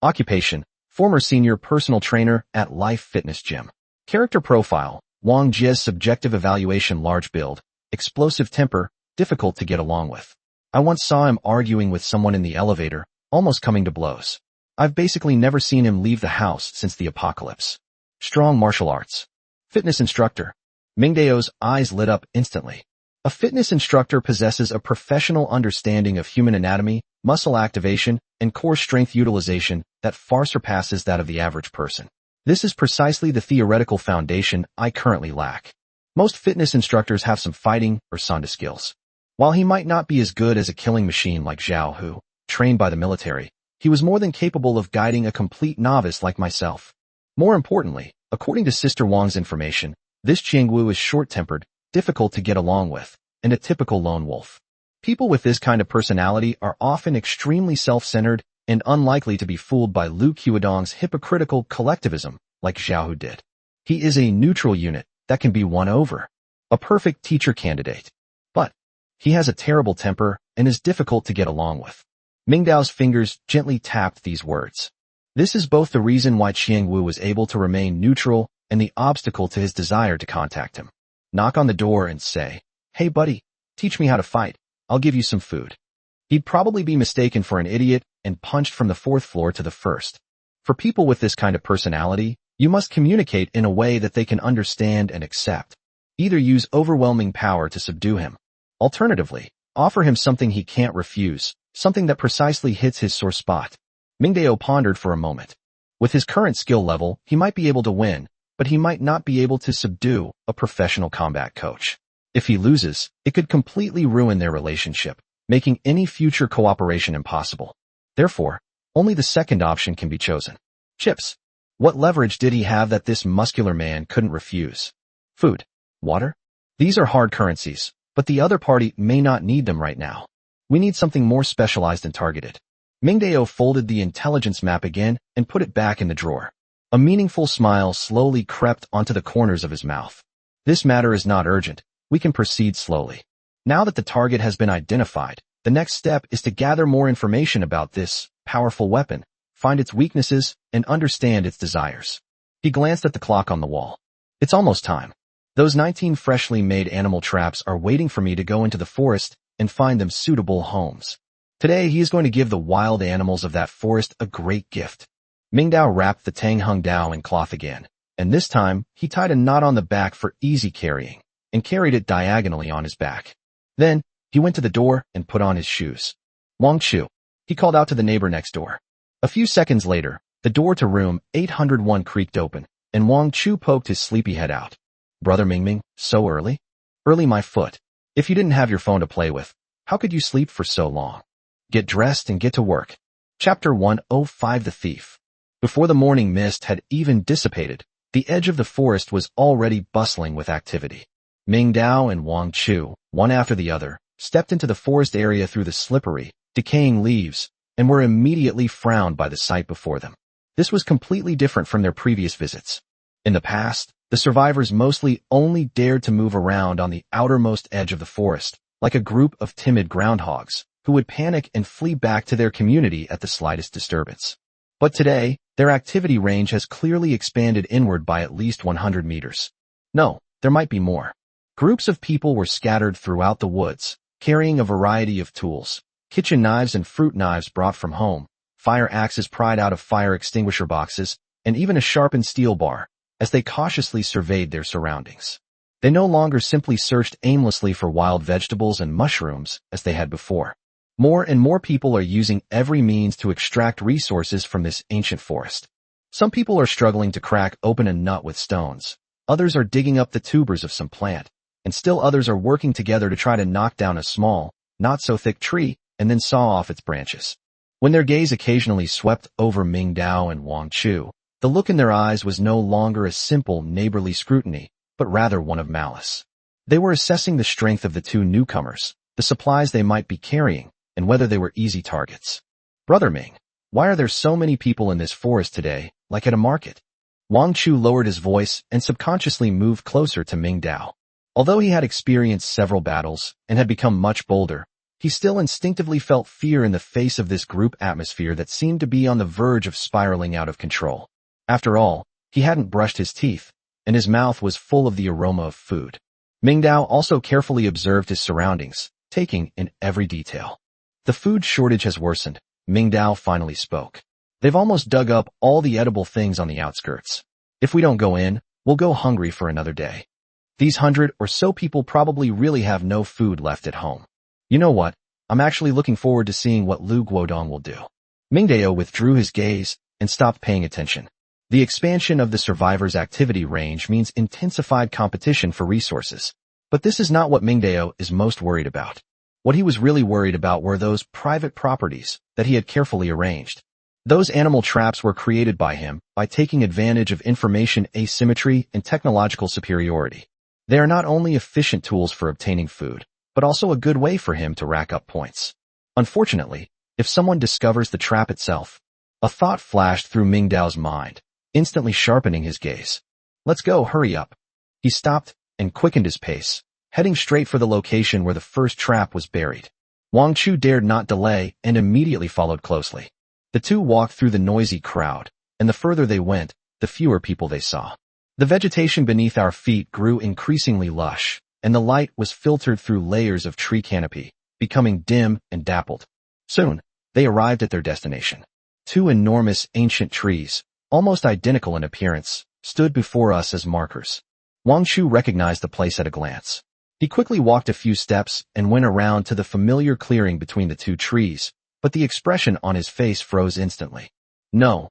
Occupation, former senior personal trainer at Life Fitness Gym. Character profile, Wang Jie's subjective evaluation: large build, explosive temper, difficult to get along with. I once saw him arguing with someone in the elevator, almost coming to blows. I've basically never seen him leave the house since the apocalypse. Strong martial arts. Fitness instructor. Mingdao's eyes lit up instantly. A fitness instructor possesses a professional understanding of human anatomy, muscle activation, and core strength utilization that far surpasses that of the average person. This is precisely the theoretical foundation I currently lack. Most fitness instructors have some fighting or sanda skills. While he might not be as good as a killing machine like Zhao Hu, trained by the military, he was more than capable of guiding a complete novice like myself. More importantly, according to Sister Wang's information, this Cheng Wu is short-tempered, difficult to get along with, and a typical lone wolf. People with this kind of personality are often extremely self-centered and unlikely to be fooled by Lu Qiudong's hypocritical collectivism like Zhao Hu did. He is a neutral unit that can be won over. A perfect teacher candidate. But he has a terrible temper and is difficult to get along with. Mingdao's fingers gently tapped these words. This is both the reason why Cheng Wu was able to remain neutral and the obstacle to his desire to contact him. Knock on the door and say, "Hey buddy, teach me how to fight. I'll give you some food." He'd probably be mistaken for an idiot and punched from the 4th floor to the 1st. For people with this kind of personality, you must communicate in a way that they can understand and accept. Either use overwhelming power to subdue him. Alternatively, offer him something he can't refuse, something that precisely hits his sore spot. Mingdao pondered for a moment. With his current skill level, he might be able to win, but he might not be able to subdue a professional combat coach. If he loses, it could completely ruin their relationship, making any future cooperation impossible. Therefore, only the second option can be chosen. Chips. What leverage did he have that this muscular man couldn't refuse? Food. Water? These are hard currencies, but the other party may not need them right now. We need something more specialized and targeted. Mingdao folded the intelligence map again and put it back in the drawer. A meaningful smile slowly crept onto the corners of his mouth. This matter is not urgent. We can proceed slowly. Now that the target has been identified, the next step is to gather more information about this powerful weapon, find its weaknesses, and understand its desires. He glanced at the clock on the wall. It's almost time. Those 19 freshly made animal traps are waiting for me to go into the forest and find them suitable homes. Today he is going to give the wild animals of that forest a great gift. Mingdao wrapped the Tang Hung Dao in cloth again, and this time he tied a knot on the back for easy carrying, and carried it diagonally on his back. Then, he went to the door and put on his shoes. Wang Chu. He called out to the neighbor next door. A few seconds later, the door to room 801 creaked open, and Wang Chu poked his sleepy head out. Brother Mingming, so early? Early my foot. If you didn't have your phone to play with, how could you sleep for so long? Get dressed and get to work. Chapter 105 The Thief. Before the morning mist had even dissipated, the edge of the forest was already bustling with activity. Ming Dao and Wang Chu, one after the other, stepped into the forest area through the slippery, decaying leaves, and were immediately frowned by the sight before them. This was completely different from their previous visits. In the past, the survivors mostly only dared to move around on the outermost edge of the forest, like a group of timid groundhogs, who would panic and flee back to their community at the slightest disturbance. But today, their activity range has clearly expanded inward by at least 100 meters. No, there might be more. Groups of people were scattered throughout the woods, carrying a variety of tools, kitchen knives and fruit knives brought from home, fire axes pried out of fire extinguisher boxes, and even a sharpened steel bar, as they cautiously surveyed their surroundings. They no longer simply searched aimlessly for wild vegetables and mushrooms as they had before. More and more people are using every means to extract resources from this ancient forest. Some people are struggling to crack open a nut with stones. Others are digging up the tubers of some plant, and still others are working together to try to knock down a small, not-so-thick tree and then saw off its branches. When their gaze occasionally swept over Ming Dao and Wang Chu, the look in their eyes was no longer a simple neighborly scrutiny, but rather one of malice. They were assessing the strength of the two newcomers, the supplies they might be carrying, and whether they were easy targets. Brother Ming, why are there so many people in this forest today, like at a market? Wang Chu lowered his voice and subconsciously moved closer to Ming Dao. Although he had experienced several battles and had become much bolder, he still instinctively felt fear in the face of this group atmosphere that seemed to be on the verge of spiraling out of control. After all, he hadn't brushed his teeth, and his mouth was full of the aroma of food. Ming Dao also carefully observed his surroundings, taking in every detail. The food shortage has worsened, Ming Dao finally spoke. They've almost dug up all the edible things on the outskirts. If we don't go in, we'll go hungry for another day. These 100 or so people probably really have no food left at home. You know what? I'm actually looking forward to seeing what Lu Guodong will do. Ming Dao withdrew his gaze and stopped paying attention. The expansion of the survivors' activity range means intensified competition for resources. But this is not what Ming Dao is most worried about. What he was really worried about were those private properties that he had carefully arranged. Those animal traps were created by him by taking advantage of information asymmetry and technological superiority. They are not only efficient tools for obtaining food, but also a good way for him to rack up points. Unfortunately, if someone discovers the trap itself, a thought flashed through Ming Dao's mind, instantly sharpening his gaze. Let's go, hurry up. He stopped and quickened his pace, heading straight for the location where the first trap was buried. Wang Chu dared not delay and immediately followed closely. The two walked through the noisy crowd, and the further they went, the fewer people they saw. The vegetation beneath our feet grew increasingly lush, and the light was filtered through layers of tree canopy, becoming dim and dappled. Soon, they arrived at their destination. Two enormous ancient trees, almost identical in appearance, stood before us as markers. Wang Chu recognized the place at a glance. He quickly walked a few steps and went around to the familiar clearing between the two trees, but the expression on his face froze instantly. No,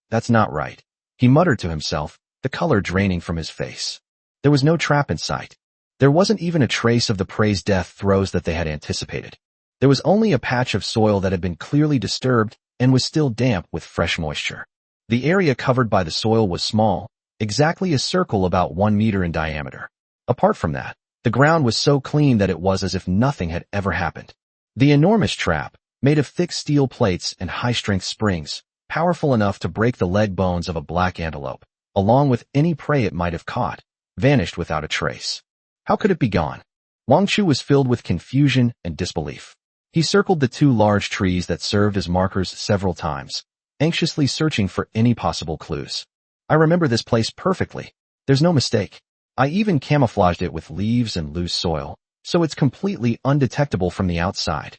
that's not right. He muttered to himself, the color draining from his face. There was no trap in sight. There wasn't even a trace of the prey's death throes that they had anticipated. There was only a patch of soil that had been clearly disturbed and was still damp with fresh moisture. The area covered by the soil was small, exactly a circle about 1 meter in diameter. Apart from that, the ground was so clean that it was as if nothing had ever happened. The enormous trap, made of thick steel plates and high-strength springs, powerful enough to break the leg bones of a black antelope, along with any prey it might have caught, vanished without a trace. How could it be gone? Wang Chu was filled with confusion and disbelief. He circled the two large trees that served as markers several times, anxiously searching for any possible clues. I remember this place perfectly. There's no mistake. I even camouflaged it with leaves and loose soil, so it's completely undetectable from the outside.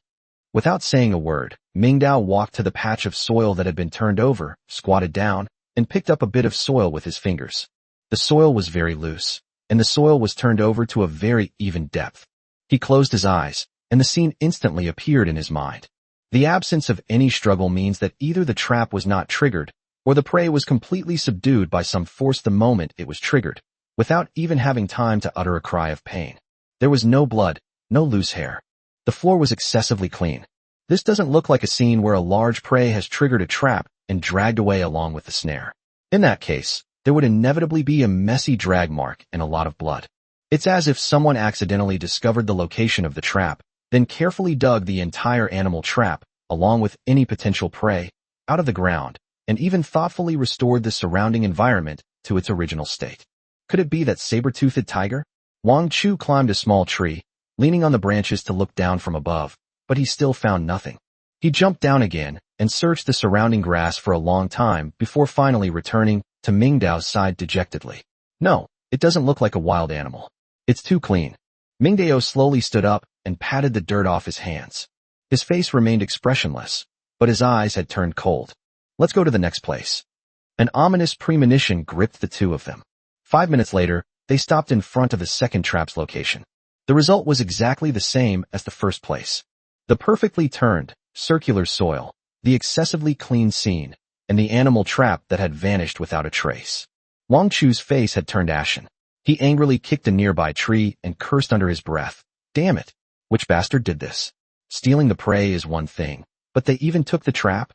Without saying a word, Ming Dao walked to the patch of soil that had been turned over, squatted down, and picked up a bit of soil with his fingers. The soil was very loose, and the soil was turned over to a very even depth. He closed his eyes, and the scene instantly appeared in his mind. The absence of any struggle means that either the trap was not triggered, or the prey was completely subdued by some force the moment it was triggered, without even having time to utter a cry of pain. There was no blood, no loose hair. The floor was excessively clean. This doesn't look like a scene where a large prey has triggered a trap and dragged away along with the snare. In that case, there would inevitably be a messy drag mark and a lot of blood. It's as if someone accidentally discovered the location of the trap, then carefully dug the entire animal trap, along with any potential prey, out of the ground, and even thoughtfully restored the surrounding environment to its original state. Could it be that saber-toothed tiger? Wang Chu climbed a small tree, leaning on the branches to look down from above, but he still found nothing. He jumped down again and searched the surrounding grass for a long time before finally returning to Mingdao's side dejectedly. No, it doesn't look like a wild animal. It's too clean. Mingdao slowly stood up and patted the dirt off his hands. His face remained expressionless, but his eyes had turned cold. Let's go to the next place. An ominous premonition gripped the two of them. 5 minutes later, they stopped in front of the second trap's location. The result was exactly the same as the first place. The perfectly turned, circular soil, the excessively clean scene, and the animal trap that had vanished without a trace. Wang Chu's face had turned ashen. He angrily kicked a nearby tree and cursed under his breath. Damn it! Which bastard did this? Stealing the prey is one thing, but they even took the trap?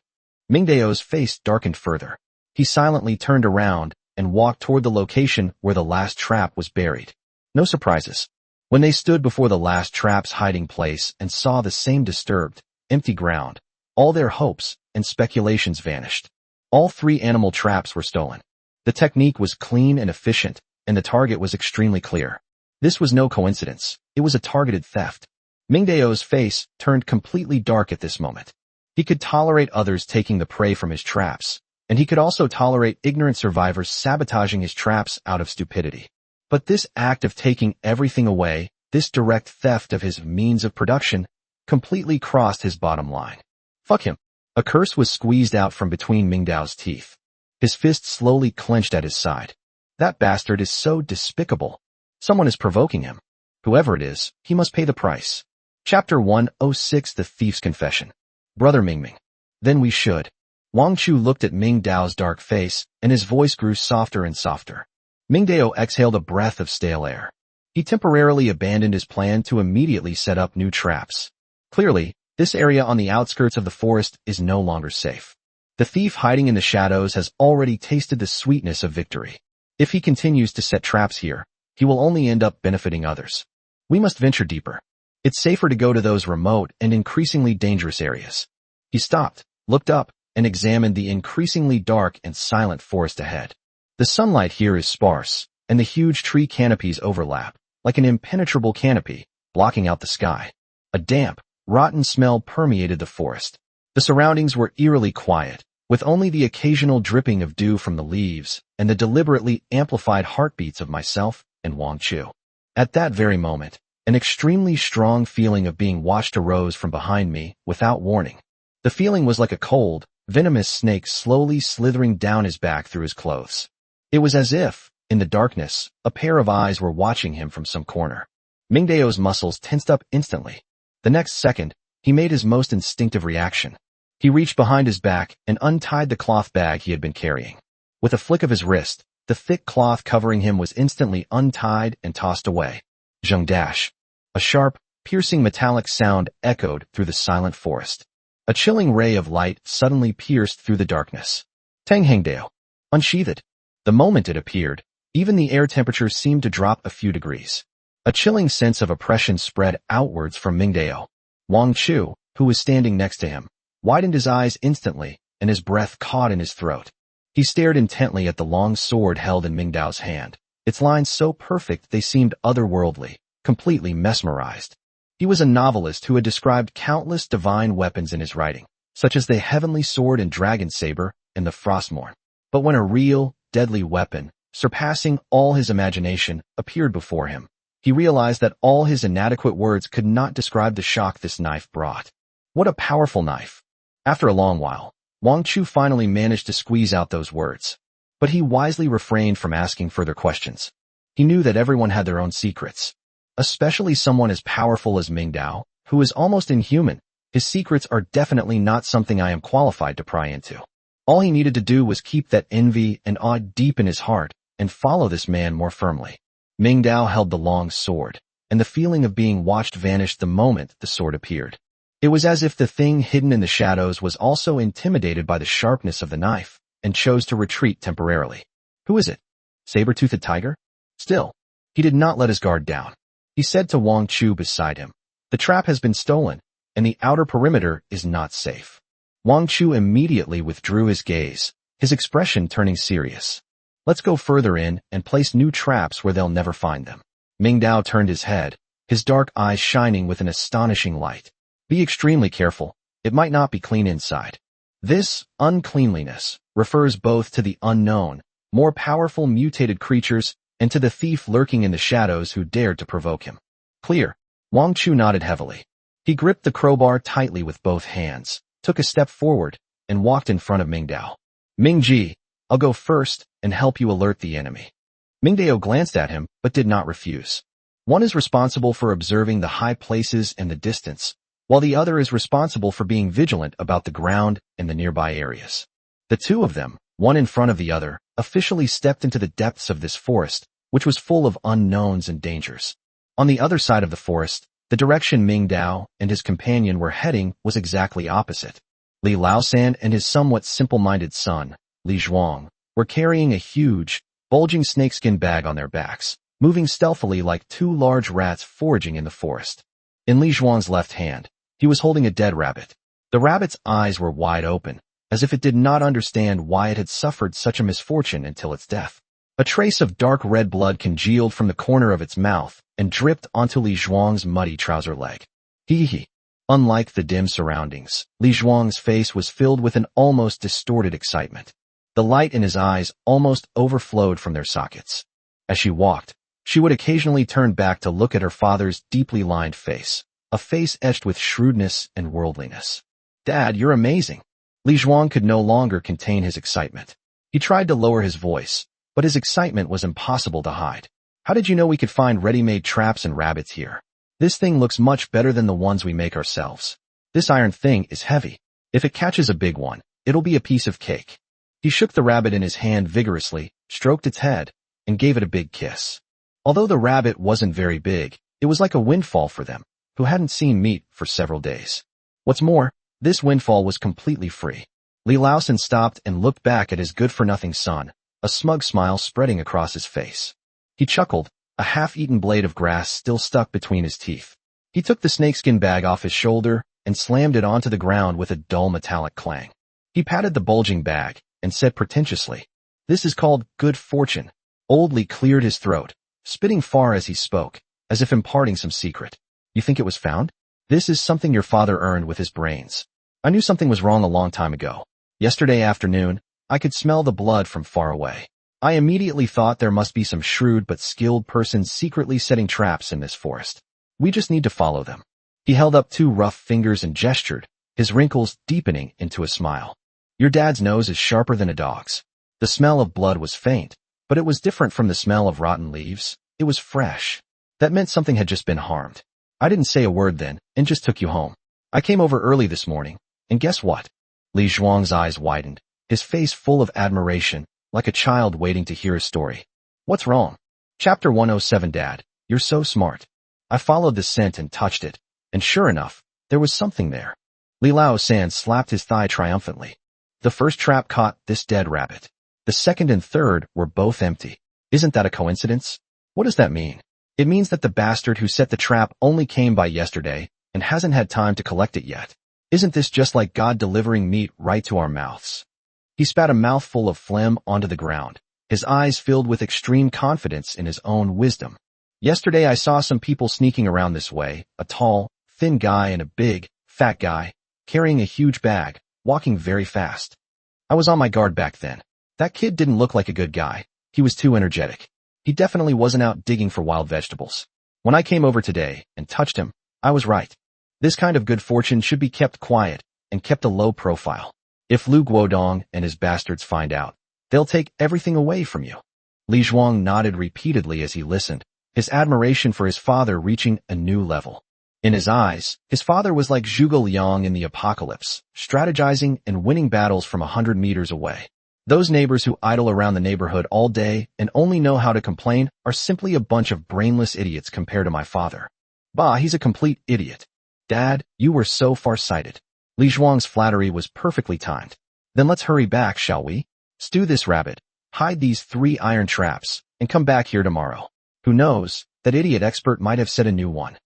Mingdao's face darkened further. He silently turned around and walked toward the location where the last trap was buried. No surprises. When they stood before the last trap's hiding place and saw the same disturbed, empty ground, all their hopes and speculations vanished. All 3 animal traps were stolen. The technique was clean and efficient, and the target was extremely clear. This was no coincidence. It was a targeted theft. Mingdao's face turned completely dark at this moment. He could tolerate others taking the prey from his traps, and he could also tolerate ignorant survivors sabotaging his traps out of stupidity. But this act of taking everything away, this direct theft of his means of production, completely crossed his bottom line. Fuck him. A curse was squeezed out from between Mingdao's teeth. His fist slowly clenched at his side. That bastard is so despicable. Someone is provoking him. Whoever it is, he must pay the price. Chapter 106 The Thief's Confession. Brother Mingming. Then we should. Wang Chu looked at Mingdao's dark face, and his voice grew softer and softer. Mingdao exhaled a breath of stale air. He temporarily abandoned his plan to immediately set up new traps. Clearly, this area on the outskirts of the forest is no longer safe. The thief hiding in the shadows has already tasted the sweetness of victory. If he continues to set traps here, he will only end up benefiting others. We must venture deeper. It's safer to go to those remote and increasingly dangerous areas. He stopped, looked up, and examined the increasingly dark and silent forest ahead. The sunlight here is sparse, and the huge tree canopies overlap, like an impenetrable canopy, blocking out the sky. A damp, rotten smell permeated the forest. The surroundings were eerily quiet, with only the occasional dripping of dew from the leaves and the deliberately amplified heartbeats of myself and Wang Chu. At that very moment, an extremely strong feeling of being watched arose from behind me without warning. The feeling was like a cold, venomous snake slowly slithering down his back through his clothes. It was as if, in the darkness, a pair of eyes were watching him from some corner. Mingdao's muscles tensed up instantly. The next second, he made his most instinctive reaction. He reached behind his back and untied the cloth bag he had been carrying. With a flick of his wrist, the thick cloth covering him was instantly untied and tossed away. Zheng dash. A sharp, piercing metallic sound echoed through the silent forest. A chilling ray of light suddenly pierced through the darkness. Tang Hengdao. Unsheath it. The moment it appeared, even the air temperature seemed to drop a few degrees. A chilling sense of oppression spread outwards from Mingdao. Wang Chu, who was standing next to him, widened his eyes instantly, and his breath caught in his throat. He stared intently at the long sword held in Mingdao's hand, its lines so perfect they seemed otherworldly, completely mesmerized. He was a novelist who had described countless divine weapons in his writing, such as the heavenly sword and dragon saber and the Frostmourne. But when a real, deadly weapon, surpassing all his imagination, appeared before him, he realized that all his inadequate words could not describe the shock this knife brought. What a powerful knife! After a long while, Wang Chu finally managed to squeeze out those words. But he wisely refrained from asking further questions. He knew that everyone had their own secrets. Especially someone as powerful as Mingdao, who was almost inhuman, His secrets are definitely not something I am qualified to pry into. All he needed to do was keep that envy and awe deep in his heart and follow this man more firmly. Ming Dao held the long sword, and the feeling of being watched vanished the moment the sword appeared. It was as if the thing hidden in the shadows was also intimidated by the sharpness of the knife and chose to retreat temporarily. Who is it? Saber-toothed tiger? Still, he did not let his guard down. He said to Wang Chu beside him, "The trap has been stolen, and the outer perimeter is not safe." Wang Chu immediately withdrew his gaze, his expression turning serious. "Let's go further in and place new traps where they'll never find them." Ming Dao turned his head, his dark eyes shining with an astonishing light. "Be extremely careful. It might not be clean inside." This uncleanliness refers both to the unknown, more powerful mutated creatures and to the thief lurking in the shadows who dared to provoke him. Clear. Wang Chu nodded heavily. He gripped the crowbar tightly with both hands, took a step forward, and walked in front of Ming Dao. "Ming Ji, I'll go first and help you alert the enemy." Ming Dao glanced at him, but did not refuse. One is responsible for observing the high places and the distance, while the other is responsible for being vigilant about the ground and the nearby areas. The two of them, one in front of the other, officially stepped into the depths of this forest, which was full of unknowns and dangers. On the other side of the forest, the direction Ming Dao and his companion were heading was exactly opposite. Li Laosan and his somewhat simple-minded son, Li Zhuang, were carrying a huge, bulging snakeskin bag on their backs, moving stealthily like two large rats foraging in the forest. In Li Zhuang's left hand, he was holding a dead rabbit. The rabbit's eyes were wide open, as if it did not understand why it had suffered such a misfortune until its death. A trace of dark red blood congealed from the corner of its mouth and dripped onto Li Zhuang's muddy trouser leg. Hee. Unlike the dim surroundings, Li Zhuang's face was filled with an almost distorted excitement. The light in his eyes almost overflowed from their sockets. As she walked, she would occasionally turn back to look at her father's deeply lined face, a face etched with shrewdness and worldliness. "Dad, you're amazing." Li Zhuang could no longer contain his excitement. He tried to lower his voice, but his excitement was impossible to hide. "How did you know we could find ready-made traps and rabbits here? This thing looks much better than the ones we make ourselves. This iron thing is heavy. If it catches a big one, it'll be a piece of cake." He shook the rabbit in his hand vigorously, stroked its head, and gave it a big kiss. Although the rabbit wasn't very big, it was like a windfall for them, who hadn't seen meat for several days. What's more, this windfall was completely free. Li Laosan stopped and looked back at his good-for-nothing son, a smug smile spreading across his face. He chuckled, a half-eaten blade of grass still stuck between his teeth. He took the snakeskin bag off his shoulder and slammed it onto the ground with a dull metallic clang. He patted the bulging bag and said pretentiously, "This is called good fortune." Old Li cleared his throat, spitting far as he spoke, as if imparting some secret. "You think it was found? This is something your father earned with his brains. I knew something was wrong a long time ago. Yesterday afternoon, I could smell the blood from far away. I immediately thought there must be some shrewd but skilled person secretly setting traps in this forest. We just need to follow them." He held up two rough fingers and gestured, his wrinkles deepening into a smile. "Your dad's nose is sharper than a dog's." The smell of blood was faint, but it was different from the smell of rotten leaves. It was fresh. That meant something had just been harmed. "I didn't say a word then, and just took you home. I came over early this morning, and guess what?" Li Zhuang's eyes widened, his face full of admiration, like a child waiting to hear a story. "What's wrong?" Chapter 107. Dad, you're so smart. I followed the scent and touched it, and sure enough, there was something there. Li Laosan slapped his thigh triumphantly. The first trap caught this dead rabbit. The second and third were both empty. Isn't that a coincidence? What does that mean? It means that the bastard who set the trap only came by yesterday and hasn't had time to collect it yet. Isn't this just like God delivering meat right to our mouths? He spat a mouthful of phlegm onto the ground, his eyes filled with extreme confidence in his own wisdom. Yesterday I saw some people sneaking around this way, a tall, thin guy and a big, fat guy, carrying a huge bag, walking very fast. I was on my guard back then. That kid didn't look like a good guy. He was too energetic. He definitely wasn't out digging for wild vegetables. When I came over today and touched him, I was right. This kind of good fortune should be kept quiet and kept a low profile. If Lu Guodong and his bastards find out, they'll take everything away from you. Li Zhuang nodded repeatedly as he listened, his admiration for his father reaching a new level. In his eyes, his father was like Zhuge Liang in the apocalypse, strategizing and winning battles from 100 meters away. Those neighbors who idle around the neighborhood all day and only know how to complain are simply a bunch of brainless idiots compared to my father. Bah, he's a complete idiot. Dad, you were so far-sighted. Li Zhuang's flattery was perfectly timed. Then let's hurry back, shall we? Stew this rabbit, hide these 3 iron traps, and come back here tomorrow. Who knows, that idiot expert might have set a new one.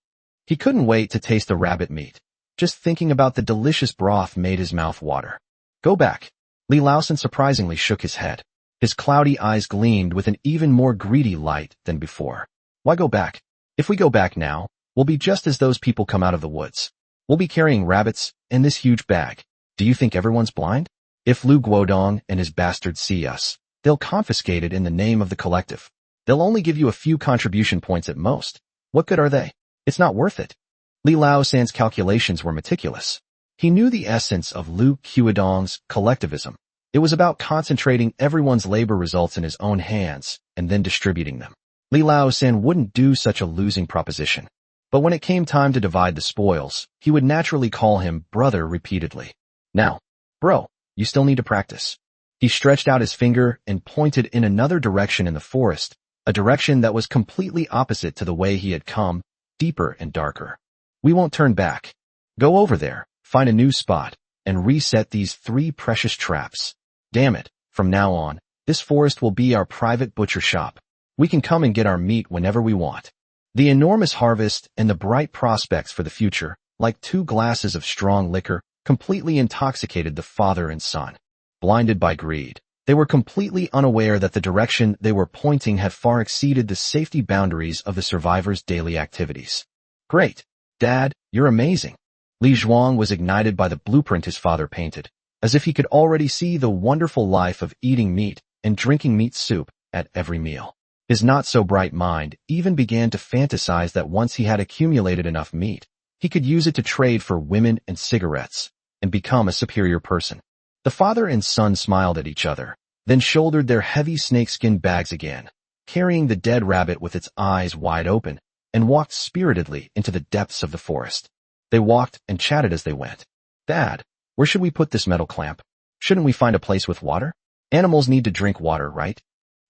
He couldn't wait to taste the rabbit meat. Just thinking about the delicious broth made his mouth water. Go back. Li Laosan surprisingly shook his head. His cloudy eyes gleamed with an even more greedy light than before. Why go back? If we go back now, we'll be just as those people come out of the woods. We'll be carrying rabbits and this huge bag. Do you think everyone's blind? If Lu Guodong and his bastards see us, they'll confiscate it in the name of the collective. They'll only give you a few contribution points at most. What good are they? It's not worth it. Li Laosan's calculations were meticulous. He knew the essence of Lu Guodong's collectivism. It was about concentrating everyone's labor results in his own hands and then distributing them. Li Laosan wouldn't do such a losing proposition. But when it came time to divide the spoils, he would naturally call him brother repeatedly. Now, bro, you still need to practice. He stretched out his finger and pointed in another direction in the forest, a direction that was completely opposite to the way he had come, deeper and darker. We won't turn back. Go over there, find a new spot, and reset these 3 precious traps. Damn it, from now on, this forest will be our private butcher shop. We can come and get our meat whenever we want. The enormous harvest and the bright prospects for the future, like 2 glasses of strong liquor, completely intoxicated the father and son. Blinded by greed, they were completely unaware that the direction they were pointing had far exceeded the safety boundaries of the survivors' daily activities. Great. Dad, you're amazing. Li Zhuang was ignited by the blueprint his father painted, as if he could already see the wonderful life of eating meat and drinking meat soup at every meal. His not-so-bright mind even began to fantasize that once he had accumulated enough meat, he could use it to trade for women and cigarettes and become a superior person. The father and son smiled at each other, then shouldered their heavy snakeskin bags again, carrying the dead rabbit with its eyes wide open, and walked spiritedly into the depths of the forest. They walked and chatted as they went. Dad, where should we put this metal clamp? Shouldn't we find a place with water? Animals need to drink water, right?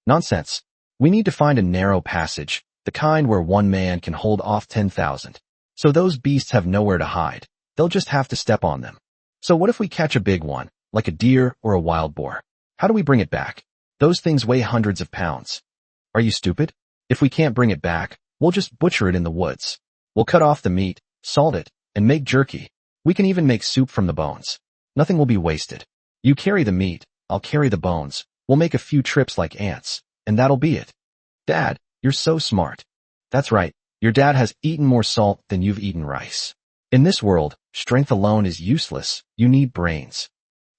Nonsense. We need to find a narrow passage, the kind where one man can hold off 10,000. So those beasts have nowhere to hide. They'll just have to step on them. So what if we catch a big one, like a deer or a wild boar? How do we bring it back? Those things weigh hundreds of pounds. Are you stupid? If we can't bring it back, we'll just butcher it in the woods. We'll cut off the meat, salt it, and make jerky. We can even make soup from the bones. Nothing will be wasted. You carry the meat, I'll carry the bones. We'll make a few trips like ants, and that'll be it. Dad, you're so smart. That's right, your dad has eaten more salt than you've eaten rice. In this world, strength alone is useless, you need brains.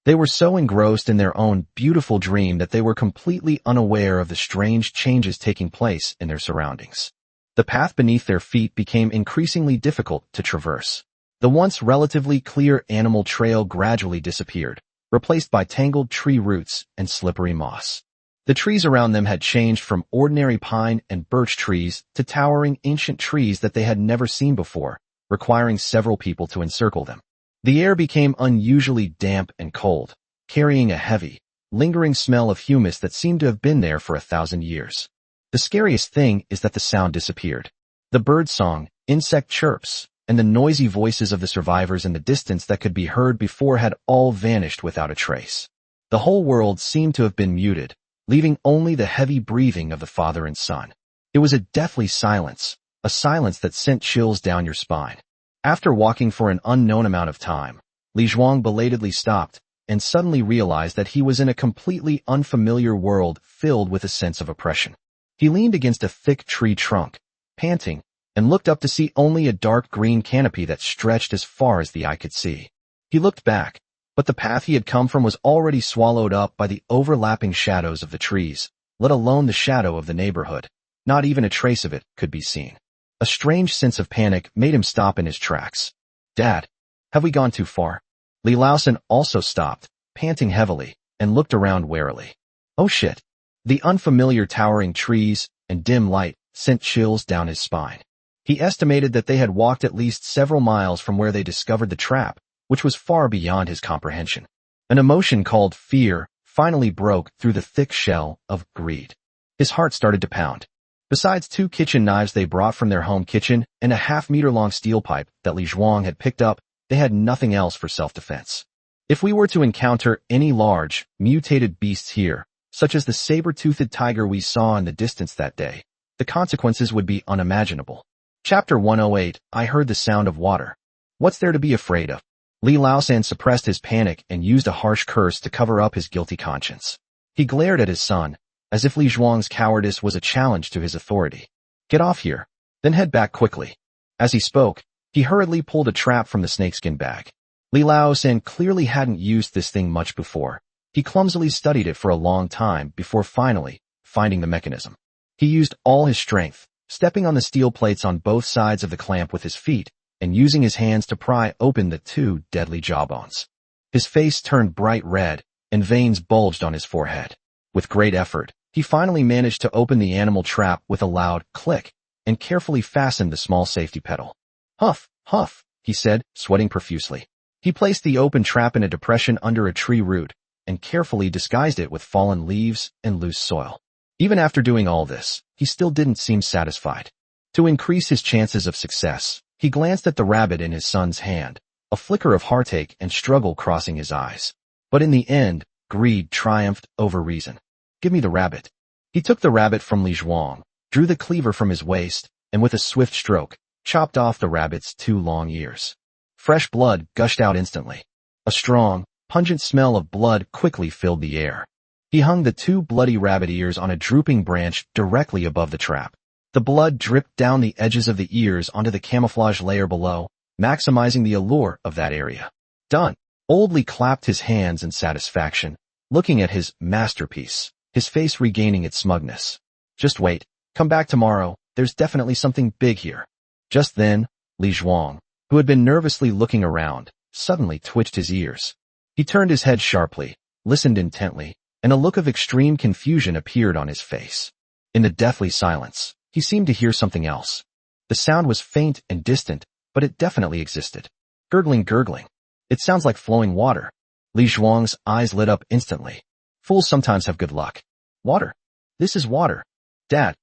They were so engrossed in their own beautiful dream that they were completely unaware of the strange changes taking place in their surroundings. The path beneath their feet became increasingly difficult to traverse. The once relatively clear animal trail gradually disappeared, replaced by tangled tree roots and slippery moss. The trees around them had changed from ordinary pine and birch trees to towering ancient trees that they had never seen before, requiring several people to encircle them. The air became unusually damp and cold, carrying a heavy, lingering smell of humus that seemed to have been there for 1,000 years. The scariest thing is that the sound disappeared. The bird song, insect chirps, and the noisy voices of the survivors in the distance that could be heard before had all vanished without a trace. The whole world seemed to have been muted, leaving only the heavy breathing of the father and son. It was a deathly silence, a silence that sent chills down your spine. After walking for an unknown amount of time, Li Zhuang belatedly stopped and suddenly realized that he was in a completely unfamiliar world filled with a sense of oppression. He leaned against a thick tree trunk, panting, and looked up to see only a dark green canopy that stretched as far as the eye could see. He looked back, but the path he had come from was already swallowed up by the overlapping shadows of the trees, let alone the shadow of the neighborhood. Not even a trace of it could be seen. A strange sense of panic made him stop in his tracks. Dad, have we gone too far? Li Laosan also stopped, panting heavily, and looked around warily. Oh shit. The unfamiliar towering trees and dim light sent chills down his spine. He estimated that they had walked at least several miles from where they discovered the trap, which was far beyond his comprehension. An emotion called fear finally broke through the thick shell of greed. His heart started to pound. Besides 2 kitchen knives they brought from their home kitchen and a half-meter-long steel pipe that Li Zhuang had picked up, they had nothing else for self-defense. If we were to encounter any large, mutated beasts here, such as the saber-toothed tiger we saw in the distance that day, the consequences would be unimaginable. Chapter 108, I heard the sound of water. What's there to be afraid of? Li Laosan suppressed his panic and used a harsh curse to cover up his guilty conscience. He glared at his son, as if Li Zhuang's cowardice was a challenge to his authority. Get off here, then head back quickly. As he spoke, he hurriedly pulled a trap from the snakeskin bag. Li Laosan clearly hadn't used this thing much before. He clumsily studied it for a long time before finally finding the mechanism. He used all his strength, stepping on the steel plates on both sides of the clamp with his feet, and using his hands to pry open the 2 deadly jawbones. His face turned bright red, and veins bulged on his forehead. With great effort, he finally managed to open the animal trap with a loud click, and carefully fastened the small safety pedal. Huff, huff, he said, sweating profusely. He placed the open trap in a depression under a tree root, and carefully disguised it with fallen leaves and loose soil. Even after doing all this, he still didn't seem satisfied. To increase his chances of success, he glanced at the rabbit in his son's hand, a flicker of heartache and struggle crossing his eyes. But in the end, greed triumphed over reason. Give me the rabbit. He took the rabbit from Li Zhuang, drew the cleaver from his waist, and with a swift stroke, chopped off the rabbit's 2 long ears. Fresh blood gushed out instantly. A strong, pungent smell of blood quickly filled the air. He hung the 2 bloody rabbit ears on a drooping branch directly above the trap. The blood dripped down the edges of the ears onto the camouflage layer below, maximizing the allure of that area. Done. Old Li clapped his hands in satisfaction, looking at his masterpiece, his face regaining its smugness. Just wait. Come back tomorrow. There's definitely something big here. Just then, Li Zhuang, who had been nervously looking around, suddenly twitched his ears. He turned his head sharply, listened intently, and a look of extreme confusion appeared on his face. In the deathly silence, he seemed to hear something else. The sound was faint and distant, but it definitely existed. Gurgling, gurgling. It sounds like flowing water. Li Zhuang's eyes lit up instantly. Fools sometimes have good luck. Water. This is water. Dad,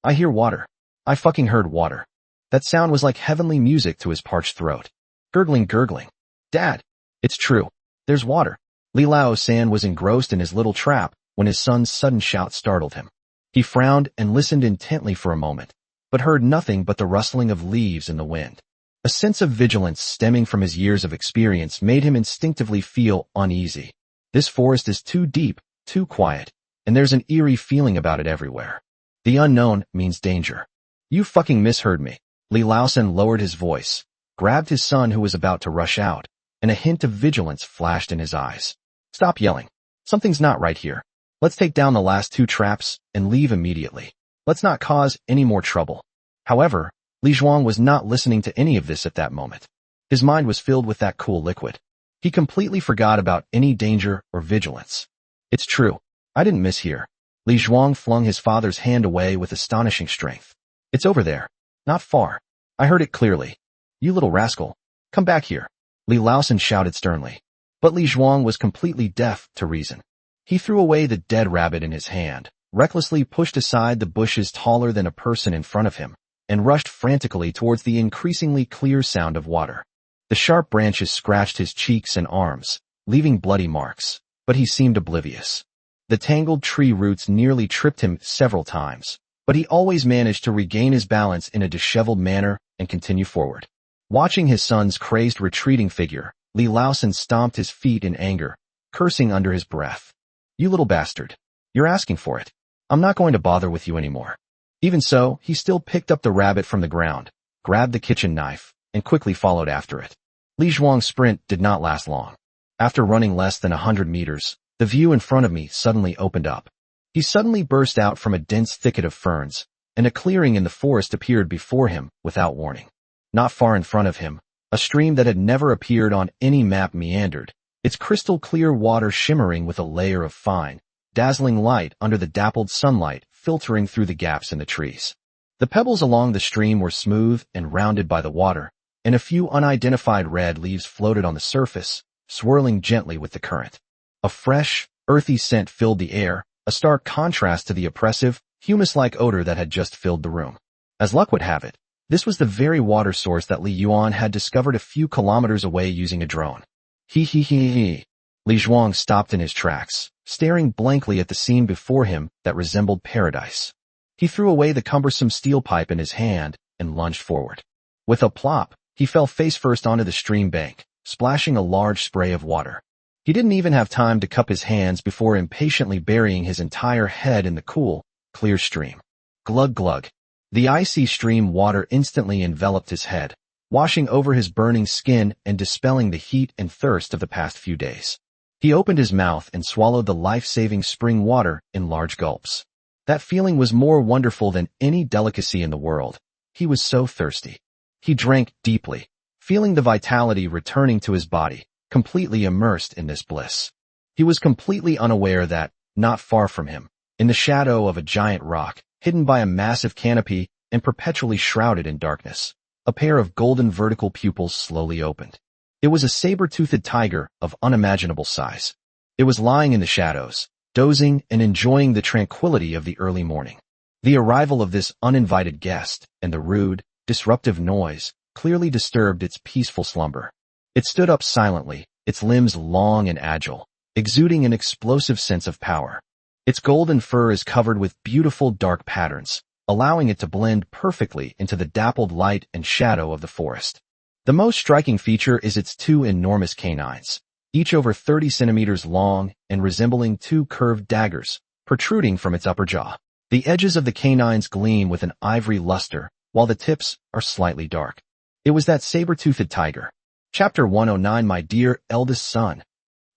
I hear water. I fucking heard water. That sound was like heavenly music to his parched throat. Gurgling, gurgling. Dad, it's true. There's water. Li Laosan was engrossed in his little trap when his son's sudden shout startled him. He frowned and listened intently for a moment, but heard nothing but the rustling of leaves in the wind. A sense of vigilance stemming from his years of experience made him instinctively feel uneasy. This forest is too deep, too quiet, and there's an eerie feeling about it everywhere. The unknown means danger. You fucking misheard me. Li Laosan lowered his voice, grabbed his son who was about to rush out, and a hint of vigilance flashed in his eyes. Stop yelling. Something's not right here. Let's take down the last 2 traps and leave immediately. Let's not cause any more trouble. However, Li Zhuang was not listening to any of this at that moment. His mind was filled with that cool liquid. He completely forgot about any danger or vigilance. It's true. I didn't mishear. Li Zhuang flung his father's hand away with astonishing strength. It's over there. Not far. I heard it clearly. You little rascal. Come back here. Li Laosan shouted sternly. But Li Zhuang was completely deaf to reason. He threw away the dead rabbit in his hand, recklessly pushed aside the bushes taller than a person in front of him, and rushed frantically towards the increasingly clear sound of water. The sharp branches scratched his cheeks and arms, leaving bloody marks, but he seemed oblivious. The tangled tree roots nearly tripped him several times, but he always managed to regain his balance in a disheveled manner and continue forward. Watching his son's crazed retreating figure, Li Laosan stomped his feet in anger, cursing under his breath. You little bastard. You're asking for it. I'm not going to bother with you anymore. Even so, he still picked up the rabbit from the ground, grabbed the kitchen knife, and quickly followed after it. Li Zhuang's sprint did not last long. After running less than 100 meters, the view in front of me suddenly opened up. He suddenly burst out from a dense thicket of ferns, and a clearing in the forest appeared before him without warning. Not far in front of him, a stream that had never appeared on any map meandered, its crystal clear water shimmering with a layer of fine, dazzling light under the dappled sunlight filtering through the gaps in the trees. The pebbles along the stream were smooth and rounded by the water, and a few unidentified red leaves floated on the surface, swirling gently with the current. A fresh, earthy scent filled the air, a stark contrast to the oppressive, humus-like odor that had just filled the room. As luck would have it, this was the very water source that Li Yuan had discovered a few kilometers away using a drone. He. Li Zhuang stopped in his tracks, staring blankly at the scene before him that resembled paradise. He threw away the cumbersome steel pipe in his hand and lunged forward. With a plop, he fell face first onto the stream bank, splashing a large spray of water. He didn't even have time to cup his hands before impatiently burying his entire head in the cool, clear stream. Glug glug. The icy stream water instantly enveloped his head, washing over his burning skin and dispelling the heat and thirst of the past few days. He opened his mouth and swallowed the life-saving spring water in large gulps. That feeling was more wonderful than any delicacy in the world. He was so thirsty. He drank deeply, feeling the vitality returning to his body, completely immersed in this bliss. He was completely unaware that, not far from him, in the shadow of a giant rock, hidden by a massive canopy and perpetually shrouded in darkness, a pair of golden vertical pupils slowly opened. It was a saber-toothed tiger of unimaginable size. It was lying in the shadows, dozing and enjoying the tranquility of the early morning. The arrival of this uninvited guest and the rude, disruptive noise clearly disturbed its peaceful slumber. It stood up silently, its limbs long and agile, exuding an explosive sense of power. Its golden fur is covered with beautiful dark patterns, allowing it to blend perfectly into the dappled light and shadow of the forest. The most striking feature is its two enormous canines, each over 30 centimeters long and resembling two curved daggers, protruding from its upper jaw. The edges of the canines gleam with an ivory luster, while the tips are slightly dark. It was that saber-toothed tiger. Chapter 109. My dear eldest son.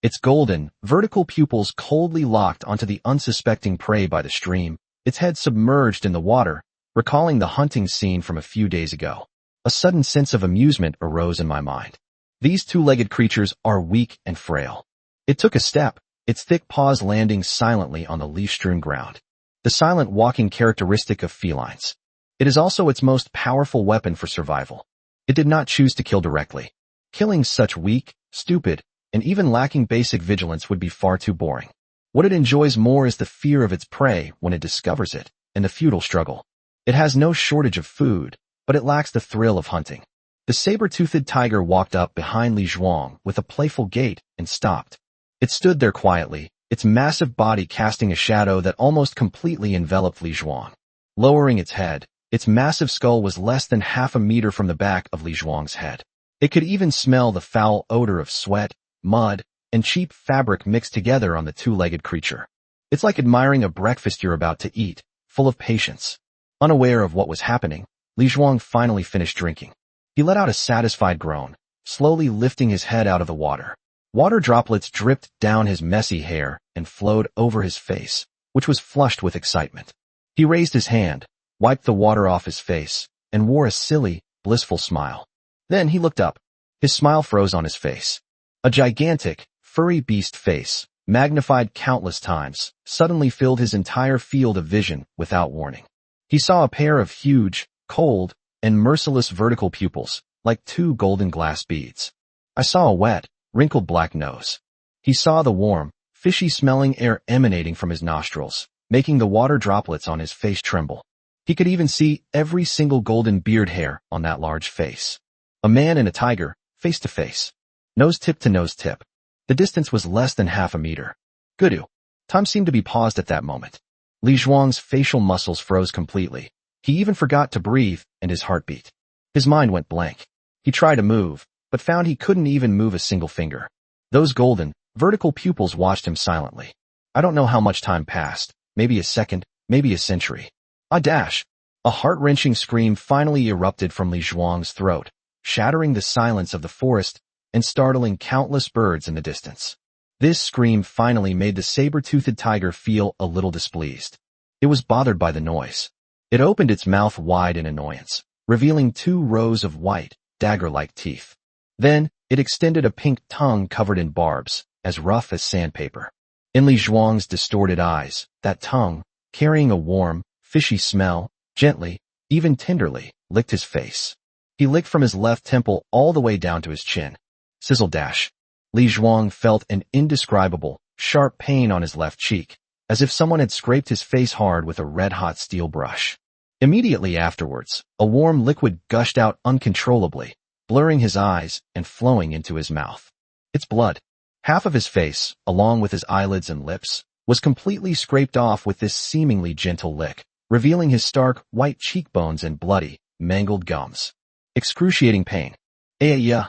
Its golden, vertical pupils coldly locked onto the unsuspecting prey by the stream, its head submerged in the water, recalling the hunting scene from a few days ago. A sudden sense of amusement arose in my mind. These two-legged creatures are weak and frail. It took a step, its thick paws landing silently on the leaf-strewn ground. The silent walking characteristic of felines. It is also its most powerful weapon for survival. It did not choose to kill directly. Killing such weak, stupid, and even lacking basic vigilance would be far too boring. What it enjoys more is the fear of its prey when it discovers it, and the futile struggle. It has no shortage of food, but it lacks the thrill of hunting. The saber-toothed tiger walked up behind Li Zhuang with a playful gait and stopped. It stood there quietly, its massive body casting a shadow that almost completely enveloped Li Zhuang. Lowering its head, its massive skull was less than half a meter from the back of Li Zhuang's head. It could even smell the foul odor of sweat, mud, and cheap fabric mixed together on the two-legged creature. It's like admiring a breakfast you're about to eat, full of patience. Unaware of what was happening, Li Zhuang finally finished drinking. He let out a satisfied groan, slowly lifting his head out of the water. Water droplets dripped down his messy hair and flowed over his face, which was flushed with excitement. He raised his hand, wiped the water off his face, and wore a silly, blissful smile. Then he looked up. His smile froze on his face. A gigantic, furry beast face, magnified countless times, suddenly filled his entire field of vision without warning. He saw a pair of huge, cold, and merciless vertical pupils, like two golden glass beads. I saw a wet, wrinkled black nose. He saw the warm, fishy-smelling air emanating from his nostrils, making the water droplets on his face tremble. He could even see every single golden beard hair on that large face. A man and a tiger, face to face. Nose tip to nose tip. The distance was less than half a meter. Gudu. Time seemed to be paused at that moment. Li Zhuang's facial muscles froze completely. He even forgot to breathe, and his heart beat. His mind went blank. He tried to move, but found he couldn't even move a single finger. Those golden, vertical pupils watched him silently. I don't know how much time passed, maybe a second, maybe a century. A dash. A heart-wrenching scream finally erupted from Li Zhuang's throat, shattering the silence of the forest and startling countless birds in the distance. This scream finally made the saber-toothed tiger feel a little displeased. It was bothered by the noise. It opened its mouth wide in annoyance, revealing two rows of white, dagger-like teeth. Then, it extended a pink tongue covered in barbs, as rough as sandpaper. In Li Zhuang's distorted eyes, that tongue, carrying a warm, fishy smell, gently, even tenderly, licked his face. He licked from his left temple all the way down to his chin. Sizzle dash. Li Zhuang felt an indescribable, sharp pain on his left cheek, as if someone had scraped his face hard with a red-hot steel brush. Immediately afterwards, a warm liquid gushed out uncontrollably, blurring his eyes and flowing into his mouth. It's blood. Half of his face, along with his eyelids and lips, was completely scraped off with this seemingly gentle lick, revealing his stark, white cheekbones and bloody, mangled gums. Excruciating pain. Yeah.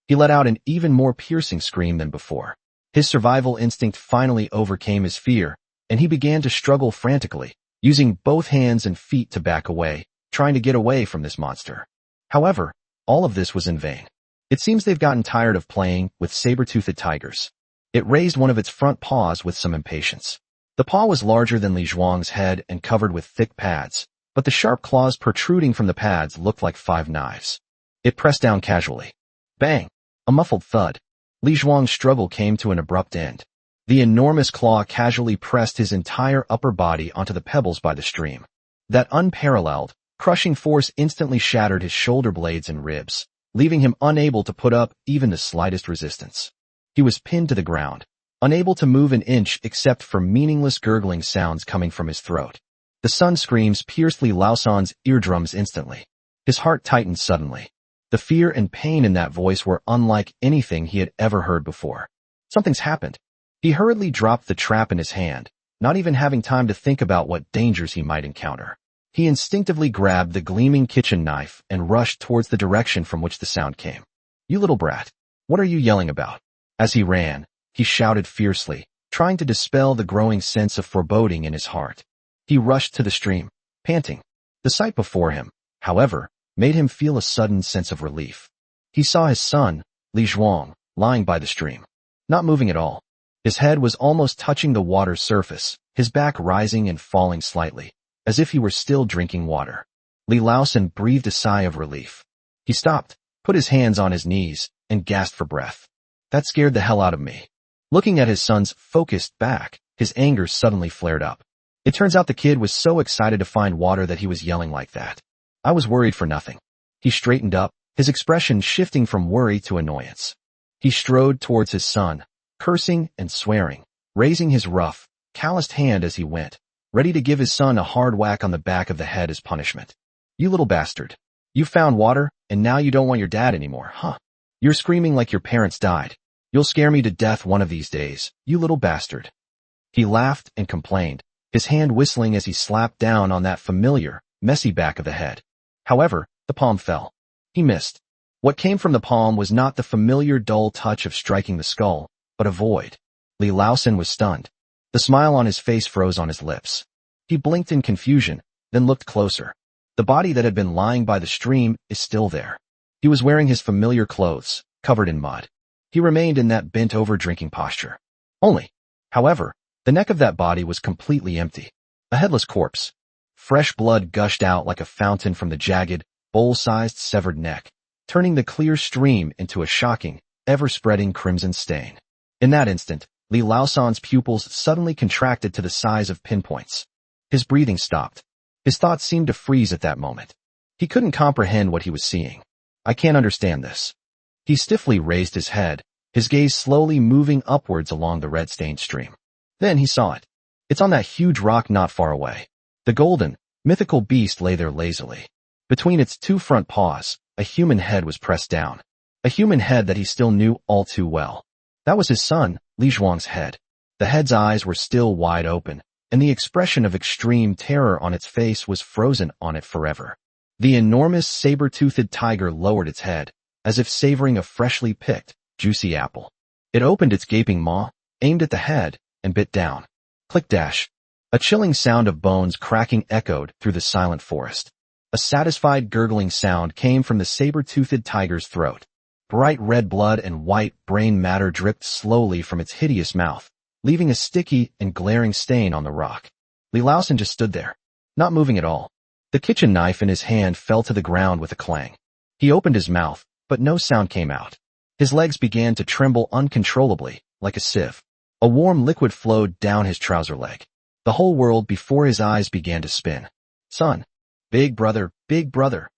He let out an even more piercing scream than before. His survival instinct finally overcame his fear, and he began to struggle frantically, using both hands and feet to back away, trying to get away from this monster. However, all of this was in vain. It seems they've gotten tired of playing with saber-toothed tigers. It raised one of its front paws with some impatience. The paw was larger than Li Zhuang's head and covered with thick pads, but the sharp claws protruding from the pads looked like 5 knives. It pressed down casually. Bang! A muffled thud. Li Zhuang's struggle came to an abrupt end. The enormous claw casually pressed his entire upper body onto the pebbles by the stream. That unparalleled, crushing force instantly shattered his shoulder blades and ribs, leaving him unable to put up even the slightest resistance. He was pinned to the ground, unable to move an inch except for meaningless gurgling sounds coming from his throat. The son's screams pierced Li Laosan's eardrums instantly. His heart tightened suddenly. The fear and pain in that voice were unlike anything he had ever heard before. Something's happened. He hurriedly dropped the trap in his hand, not even having time to think about what dangers he might encounter. He instinctively grabbed the gleaming kitchen knife and rushed towards the direction from which the sound came. You little brat. What are you yelling about? As he ran, he shouted fiercely, trying to dispel the growing sense of foreboding in his heart. He rushed to the stream, panting. The sight before him, however, made him feel a sudden sense of relief. He saw his son, Li Zhuang, lying by the stream, not moving at all. His head was almost touching the water's surface, his back rising and falling slightly, as if he were still drinking water. Li Laosan breathed a sigh of relief. He stopped, put his hands on his knees, and gasped for breath. That scared the hell out of me. Looking at his son's focused back, his anger suddenly flared up. It turns out the kid was so excited to find water that he was yelling like that. I was worried for nothing. He straightened up, his expression shifting from worry to annoyance. He strode towards his son, cursing and swearing, raising his rough, calloused hand as he went, ready to give his son a hard whack on the back of the head as punishment. You little bastard. You found water, and now you don't want your dad anymore, huh? You're screaming like your parents died. You'll scare me to death one of these days, you little bastard. He laughed and complained, his hand whistling as he slapped down on that familiar, messy back of the head. However, the palm fell. He missed. What came from the palm was not the familiar dull touch of striking the skull, but a void. Li Laosan was stunned. The smile on his face froze on his lips. He blinked in confusion, then looked closer. The body that had been lying by the stream is still there. He was wearing his familiar clothes, covered in mud. He remained in that bent-over drinking posture. However, the neck of that body was completely empty. A headless corpse. Fresh blood gushed out like a fountain from the jagged, bowl-sized severed neck, turning the clear stream into a shocking, ever-spreading crimson stain. In that instant, Li Laosan's pupils suddenly contracted to the size of pinpoints. His breathing stopped. His thoughts seemed to freeze at that moment. He couldn't comprehend what he was seeing. I can't understand this. He stiffly raised his head, his gaze slowly moving upwards along the red-stained stream. Then he saw it. It's on that huge rock not far away. The golden, mythical beast lay there lazily. Between its 2 front paws, a human head was pressed down. A human head that he still knew all too well. That was his son, Li Zhuang's head. The head's eyes were still wide open, and the expression of extreme terror on its face was frozen on it forever. The enormous saber-toothed tiger lowered its head, as if savoring a freshly picked, juicy apple. It opened its gaping maw, aimed at the head, and bit down. Click-dash. A chilling sound of bones cracking echoed through the silent forest. A satisfied gurgling sound came from the saber-toothed tiger's throat. Bright red blood and white brain matter dripped slowly from its hideous mouth, leaving a sticky and glaring stain on the rock. Li Laosan just stood there, not moving at all. The kitchen knife in his hand fell to the ground with a clang. He opened his mouth, but no sound came out. His legs began to tremble uncontrollably, like a sieve. A warm liquid flowed down his trouser leg. The whole world before his eyes began to spin. Son. Big Brother, Big Brother.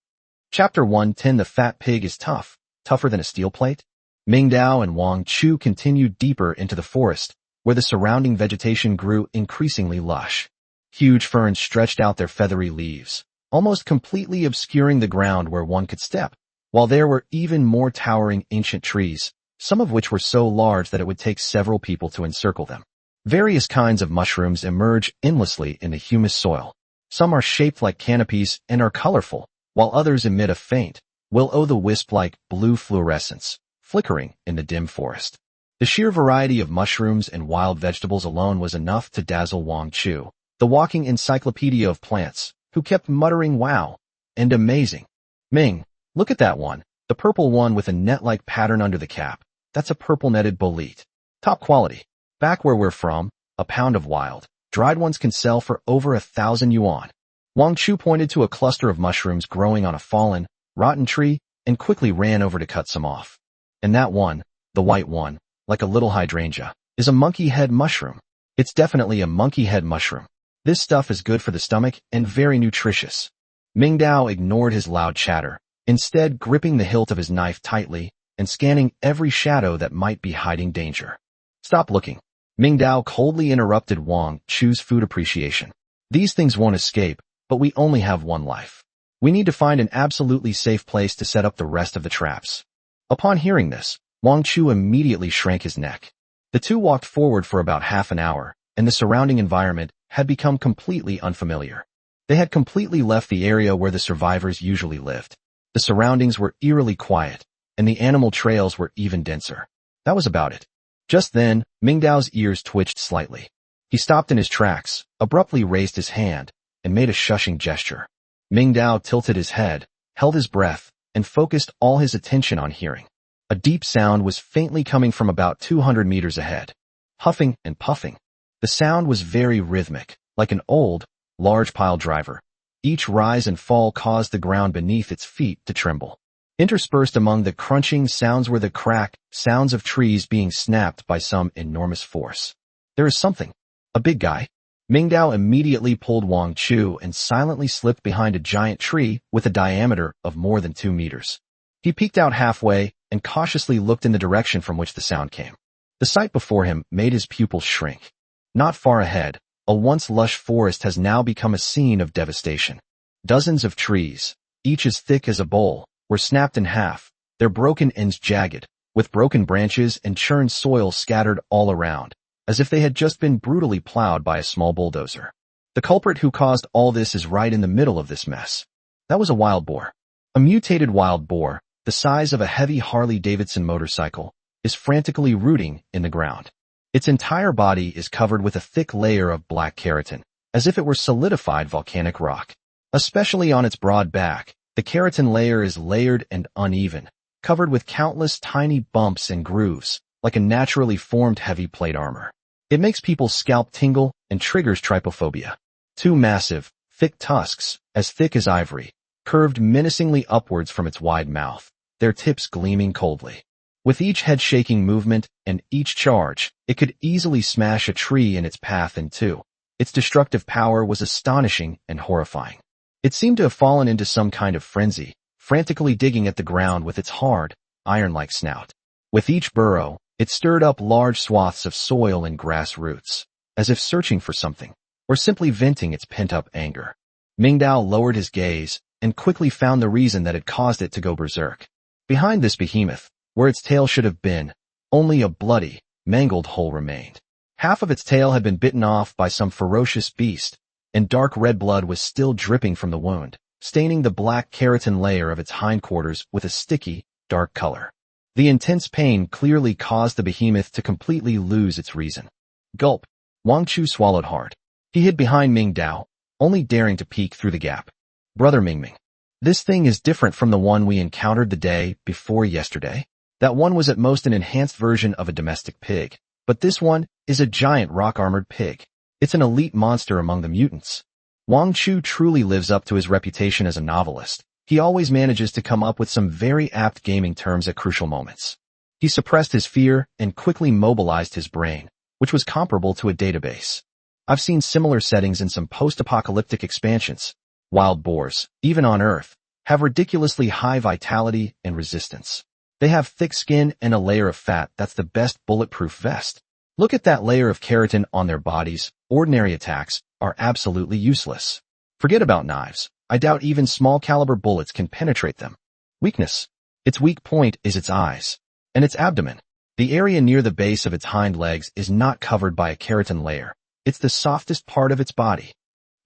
Chapter 110. The Fat Pig is tough, tougher than a steel plate. Ming Dao and Wang Chu continued deeper into the forest, where the surrounding vegetation grew increasingly lush. Huge ferns stretched out their feathery leaves, almost completely obscuring the ground where one could step, while there were even more towering ancient trees, some of which were so large that it would take several people to encircle them. Various kinds of mushrooms emerge endlessly in the humus soil. Some are shaped like canopies and are colorful, while others emit a faint, will-o'-the-wisp-like blue fluorescence, flickering in the dim forest. The sheer variety of mushrooms and wild vegetables alone was enough to dazzle Wang Chu, the walking encyclopedia of plants, who kept muttering wow and amazing. Ming, look at that one, the purple one with a net-like pattern under the cap. That's a purple-netted bolete. Top quality. Back where we're from, a pound of wild, dried ones can sell for over 1,000 yuan. Wang Chu pointed to a cluster of mushrooms growing on a fallen, rotten tree and quickly ran over to cut some off. And that one, the white one, like a little hydrangea, is a monkey head mushroom. It's definitely a monkey head mushroom. This stuff is good for the stomach and very nutritious. Ming Dao ignored his loud chatter, instead gripping the hilt of his knife tightly and scanning every shadow that might be hiding danger. Stop looking. Ming Dao coldly interrupted Wang Chu's food appreciation. These things won't escape, but we only have one life. We need to find an absolutely safe place to set up the rest of the traps. Upon hearing this, Wang Chu immediately shrank his neck. The two walked forward for about half an hour, and the surrounding environment had become completely unfamiliar. They had completely left the area where the survivors usually lived. The surroundings were eerily quiet, and the animal trails were even denser. That was about it. Just then, Ming Dao's ears twitched slightly. He stopped in his tracks, abruptly raised his hand, and made a shushing gesture. Ming Dao tilted his head, held his breath, and focused all his attention on hearing. A deep sound was faintly coming from about 200 meters ahead. Huffing and puffing. The sound was very rhythmic, like an old, large pile driver. Each rise and fall caused the ground beneath its feet to tremble. Interspersed among the crunching sounds were the crack sounds of trees being snapped by some enormous force. There is something. A big guy. Ming Dao immediately pulled Wang Chu and silently slipped behind a giant tree with a diameter of more than 2 meters. He peeked out halfway and cautiously looked in the direction from which the sound came. The sight before him made his pupils shrink. Not far ahead, a once lush forest has now become a scene of devastation. Dozens of trees, each as thick as a bowl, were snapped in half, their broken ends jagged, with broken branches and churned soil scattered all around, as if they had just been brutally plowed by a small bulldozer. The culprit who caused all this is right in the middle of this mess. That was a wild boar. A mutated wild boar, the size of a heavy Harley-Davidson motorcycle, is frantically rooting in the ground. Its entire body is covered with a thick layer of black keratin, as if it were solidified volcanic rock. Especially on its broad back, the keratin layer is layered and uneven, covered with countless tiny bumps and grooves, like a naturally formed heavy plate armor. It makes people's scalp tingle and triggers trypophobia. Two massive, thick tusks, as thick as ivory, curved menacingly upwards from its wide mouth, their tips gleaming coldly. With each head-shaking movement and each charge, it could easily smash a tree in its path in two. Its destructive power was astonishing and horrifying. It seemed to have fallen into some kind of frenzy, frantically digging at the ground with its hard, iron-like snout. With each burrow, it stirred up large swaths of soil and grass roots, as if searching for something, or simply venting its pent-up anger. Ming Dao lowered his gaze and quickly found the reason that had caused it to go berserk. Behind this behemoth, where its tail should have been, only a bloody, mangled hole remained. Half of its tail had been bitten off by some ferocious beast, and dark red blood was still dripping from the wound, staining the black keratin layer of its hindquarters with a sticky, dark color. The intense pain clearly caused the behemoth to completely lose its reason. Gulp. Wang Chu swallowed hard. He hid behind Ming Dao, only daring to peek through the gap. Brother Mingming. This thing is different from the one we encountered the day before yesterday. That one was at most an enhanced version of a domestic pig, but this one is a giant rock-armored pig. It's an elite monster among the mutants. Wang Chu truly lives up to his reputation as a novelist. He always manages to come up with some very apt gaming terms at crucial moments. He suppressed his fear and quickly mobilized his brain, which was comparable to a database. I've seen similar settings in some post-apocalyptic expansions. Wild boars, even on Earth, have ridiculously high vitality and resistance. They have thick skin and a layer of fat that's the best bulletproof vest. Look at that layer of keratin on their bodies. Ordinary attacks are absolutely useless. Forget about knives. I doubt even small caliber bullets can penetrate them. Weakness. Its weak point is its eyes and its abdomen. The area near the base of its hind legs is not covered by a keratin layer. It's the softest part of its body.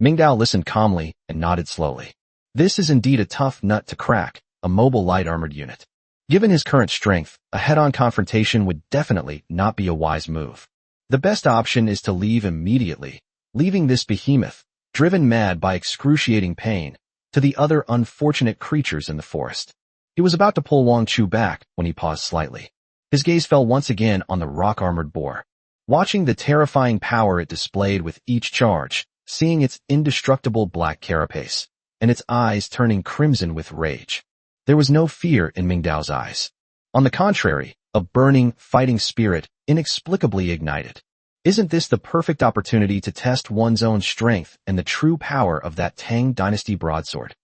Mingdao listened calmly and nodded slowly. This is indeed a tough nut to crack, a mobile light armored unit. Given his current strength, a head-on confrontation would definitely not be a wise move. The best option is to leave immediately, leaving this behemoth, driven mad by excruciating pain, to the other unfortunate creatures in the forest. He was about to pull Wang Chu back when he paused slightly. His gaze fell once again on the rock-armored boar. Watching the terrifying power it displayed with each charge, seeing its indestructible black carapace, and its eyes turning crimson with rage. There was no fear in Mingdao's eyes. On the contrary, a burning, fighting spirit inexplicably ignited. Isn't this the perfect opportunity to test one's own strength and the true power of that Tang Dynasty broadsword?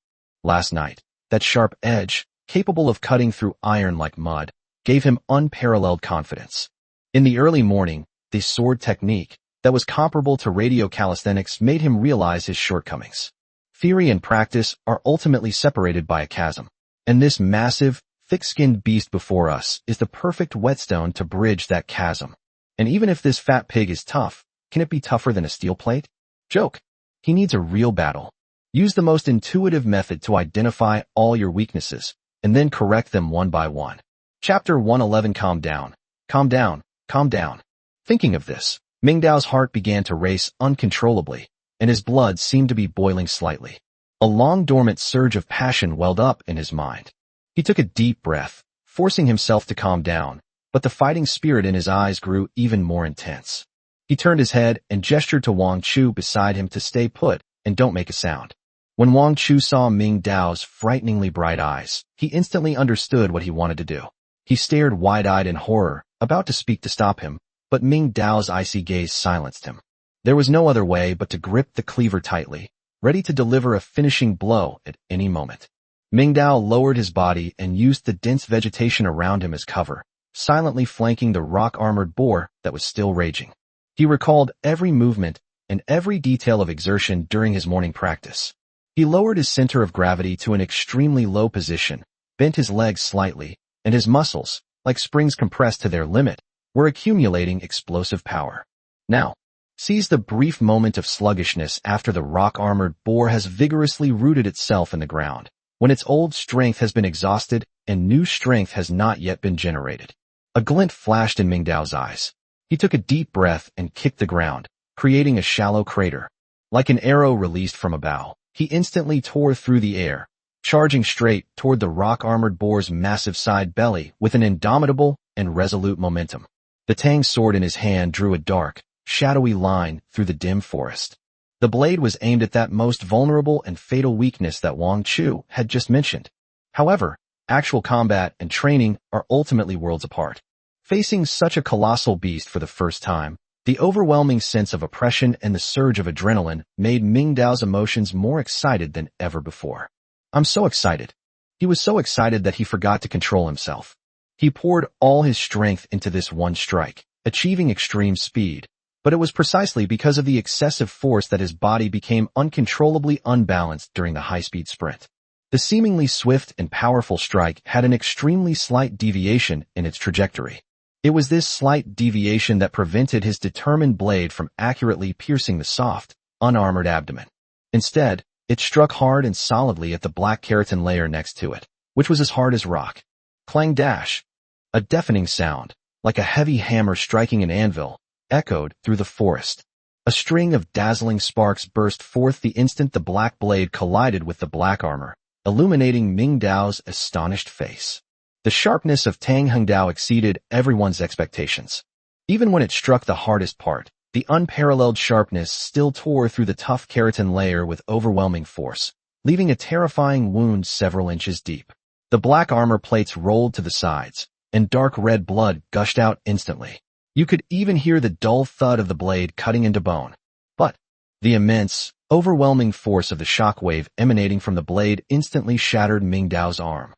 Last night, that sharp edge, capable of cutting through iron like mud, gave him unparalleled confidence. In the early morning, the sword technique, that was comparable to radio calisthenics, made him realize his shortcomings. Theory and practice are ultimately separated by a chasm, and this massive, thick-skinned beast before us is the perfect whetstone to bridge that chasm. And even if this fat pig is tough, can it be tougher than a steel plate? Joke. He needs a real battle. Use the most intuitive method to identify all your weaknesses, and then correct them one by one. Chapter 111. Calm down. Calm down. Calm down. Thinking of this, Mingdao's heart began to race uncontrollably, and his blood seemed to be boiling slightly. A long-dormant surge of passion welled up in his mind. He took a deep breath, forcing himself to calm down, but the fighting spirit in his eyes grew even more intense. He turned his head and gestured to Wang Chu beside him to stay put and don't make a sound. When Wang Chu saw Mingdao's frighteningly bright eyes, he instantly understood what he wanted to do. He stared wide-eyed in horror, about to speak to stop him, but Mingdao's icy gaze silenced him. There was no other way but to grip the cleaver tightly, ready to deliver a finishing blow at any moment. Mingdao lowered his body and used the dense vegetation around him as cover, silently flanking the rock-armored boar that was still raging. He recalled every movement and every detail of exertion during his morning practice. He lowered his center of gravity to an extremely low position, bent his legs slightly, and his muscles, like springs compressed to their limit, were accumulating explosive power. Now, seize the brief moment of sluggishness after the rock-armored boar has vigorously rooted itself in the ground, when its old strength has been exhausted and new strength has not yet been generated. A glint flashed in Mingdao's eyes. He took a deep breath and kicked the ground, creating a shallow crater. Like an arrow released from a bow, he instantly tore through the air, charging straight toward the rock-armored boar's massive side belly with an indomitable and resolute momentum. The Tang sword in his hand drew a dark, shadowy line through the dim forest. The blade was aimed at that most vulnerable and fatal weakness that Wang Chu had just mentioned. However, actual combat and training are ultimately worlds apart. Facing such a colossal beast for the first time, the overwhelming sense of oppression and the surge of adrenaline made Mingdao's emotions more excited than ever before. I'm so excited. He was so excited that he forgot to control himself. He poured all his strength into this one strike, achieving extreme speed, but it was precisely because of the excessive force that his body became uncontrollably unbalanced during the high-speed sprint. The seemingly swift and powerful strike had an extremely slight deviation in its trajectory. It was this slight deviation that prevented his determined blade from accurately piercing the soft, unarmored abdomen. Instead, it struck hard and solidly at the black keratin layer next to it, which was as hard as rock. Clang dash. A deafening sound, like a heavy hammer striking an anvil, echoed through the forest. A string of dazzling sparks burst forth the instant the black blade collided with the black armor, illuminating Mingdao's astonished face. The sharpness of Tang Hengdao exceeded everyone's expectations. Even when it struck the hardest part, the unparalleled sharpness still tore through the tough keratin layer with overwhelming force, leaving a terrifying wound several inches deep. The black armor plates rolled to the sides, and dark red blood gushed out instantly. You could even hear the dull thud of the blade cutting into bone. But the immense, overwhelming force of the shockwave emanating from the blade instantly shattered Ming Dao's arm.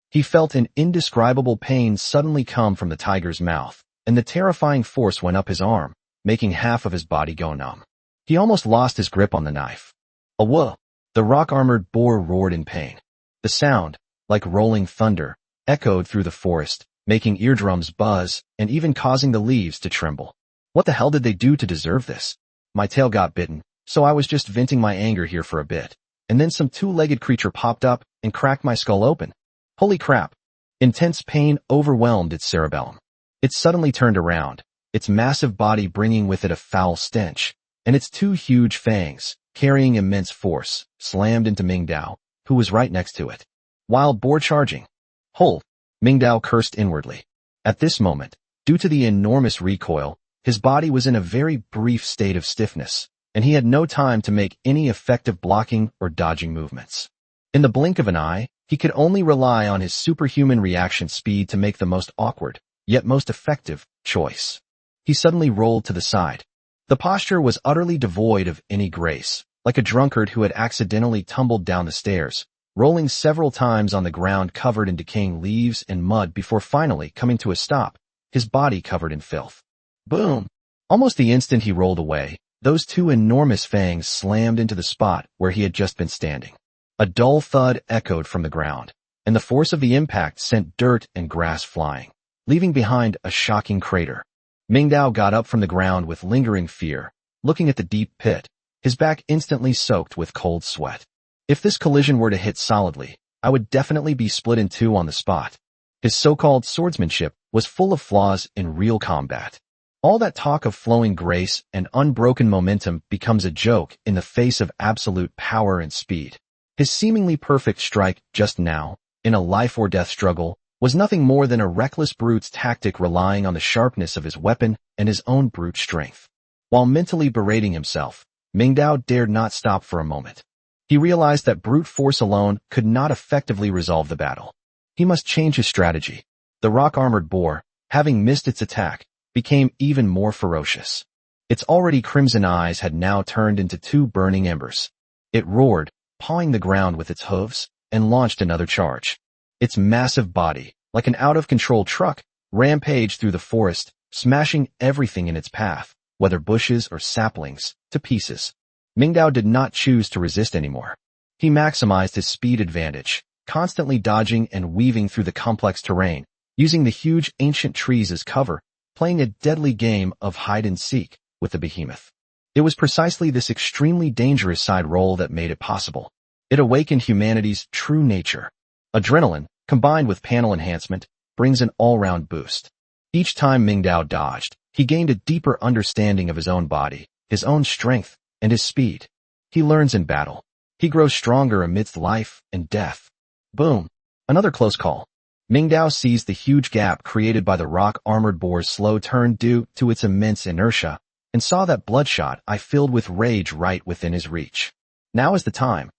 He felt an indescribable pain suddenly come from the tiger's mouth, and the terrifying force went up his arm, making half of his body go numb. He almost lost his grip on the knife. Awooh! The rock-armored boar roared in pain. The sound, like rolling thunder, echoed through the forest, making eardrums buzz and even causing the leaves to tremble. What the hell did they do to deserve this? My tail got bitten, so I was just venting my anger here for a bit. And then some two-legged creature popped up and cracked my skull open. Holy crap! Intense pain overwhelmed its cerebellum. It suddenly turned around, its massive body bringing with it a foul stench, and its two huge fangs, carrying immense force, slammed into Ming Dao, who was right next to it. Wild boar charging. Hole! Ming Dao cursed inwardly. At this moment, due to the enormous recoil, his body was in a very brief state of stiffness, and he had no time to make any effective blocking or dodging movements. In the blink of an eye, he could only rely on his superhuman reaction speed to make the most awkward, yet most effective, choice. He suddenly rolled to the side. The posture was utterly devoid of any grace, like a drunkard who had accidentally tumbled down the stairs, rolling several times on the ground covered in decaying leaves and mud before finally coming to a stop, his body covered in filth. Boom! Almost the instant he rolled away, those two enormous fangs slammed into the spot where he had just been standing. A dull thud echoed from the ground, and the force of the impact sent dirt and grass flying, leaving behind a shocking crater. Ming Dao got up from the ground with lingering fear, looking at the deep pit, his back instantly soaked with cold sweat. If this collision were to hit solidly, I would definitely be split in two on the spot. His so-called swordsmanship was full of flaws in real combat. All that talk of flowing grace and unbroken momentum becomes a joke in the face of absolute power and speed. His seemingly perfect strike just now, in a life-or-death struggle, was nothing more than a reckless brute's tactic relying on the sharpness of his weapon and his own brute strength. While mentally berating himself, Ming Dao dared not stop for a moment. He realized that brute force alone could not effectively resolve the battle. He must change his strategy. The rock-armored boar, having missed its attack, became even more ferocious. Its already crimson eyes had now turned into two burning embers. It roared, pawing the ground with its hooves, and launched another charge. Its massive body, like an out-of-control truck, rampaged through the forest, smashing everything in its path, whether bushes or saplings, to pieces. Ming Dao did not choose to resist anymore. He maximized his speed advantage, constantly dodging and weaving through the complex terrain, using the huge ancient trees as cover, playing a deadly game of hide-and-seek with the behemoth. It was precisely this extremely dangerous side roll that made it possible. It awakened humanity's true nature. Adrenaline, combined with panel enhancement, brings an all-round boost. Each time Ming Dao dodged, he gained a deeper understanding of his own body, his own strength, and his speed. He learns in battle. He grows stronger amidst life and death. Boom! Another close call. Ming Dao seized the huge gap created by the rock-armored boar's slow turn due to its immense inertia, and saw that bloodshot eye filled with rage right within his reach. Now is the time.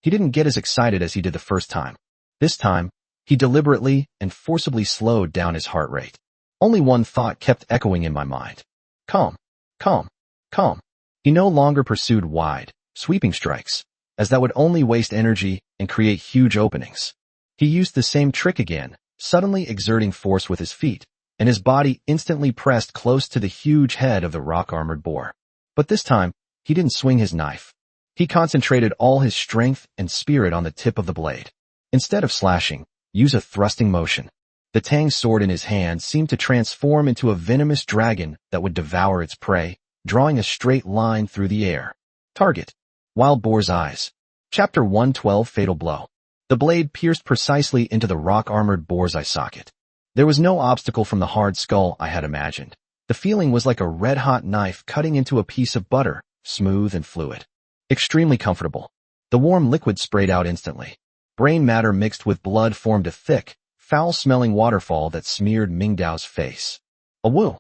He didn't get as excited as he did the first time. This time, he deliberately and forcibly slowed down his heart rate. Only one thought kept echoing in my mind. Calm, calm, calm. He no longer pursued wide, sweeping strikes, as that would only waste energy and create huge openings. He used the same trick again, suddenly exerting force with his feet, and his body instantly pressed close to the huge head of the rock-armored boar. But this time, he didn't swing his knife. He concentrated all his strength and spirit on the tip of the blade. Instead of slashing, use a thrusting motion. The Tang sword in his hand seemed to transform into a venomous dragon that would devour its prey, drawing a straight line through the air. Target. Wild Boar's Eyes. Chapter 112 Fatal Blow. The blade pierced precisely into the rock-armored boar's eye socket. There was no obstacle from the hard skull I had imagined. The feeling was like a red-hot knife cutting into a piece of butter, smooth and fluid. Extremely comfortable. The warm liquid sprayed out instantly. Brain matter mixed with blood formed a thick, foul-smelling waterfall that smeared Ming Dao's face. Awoo!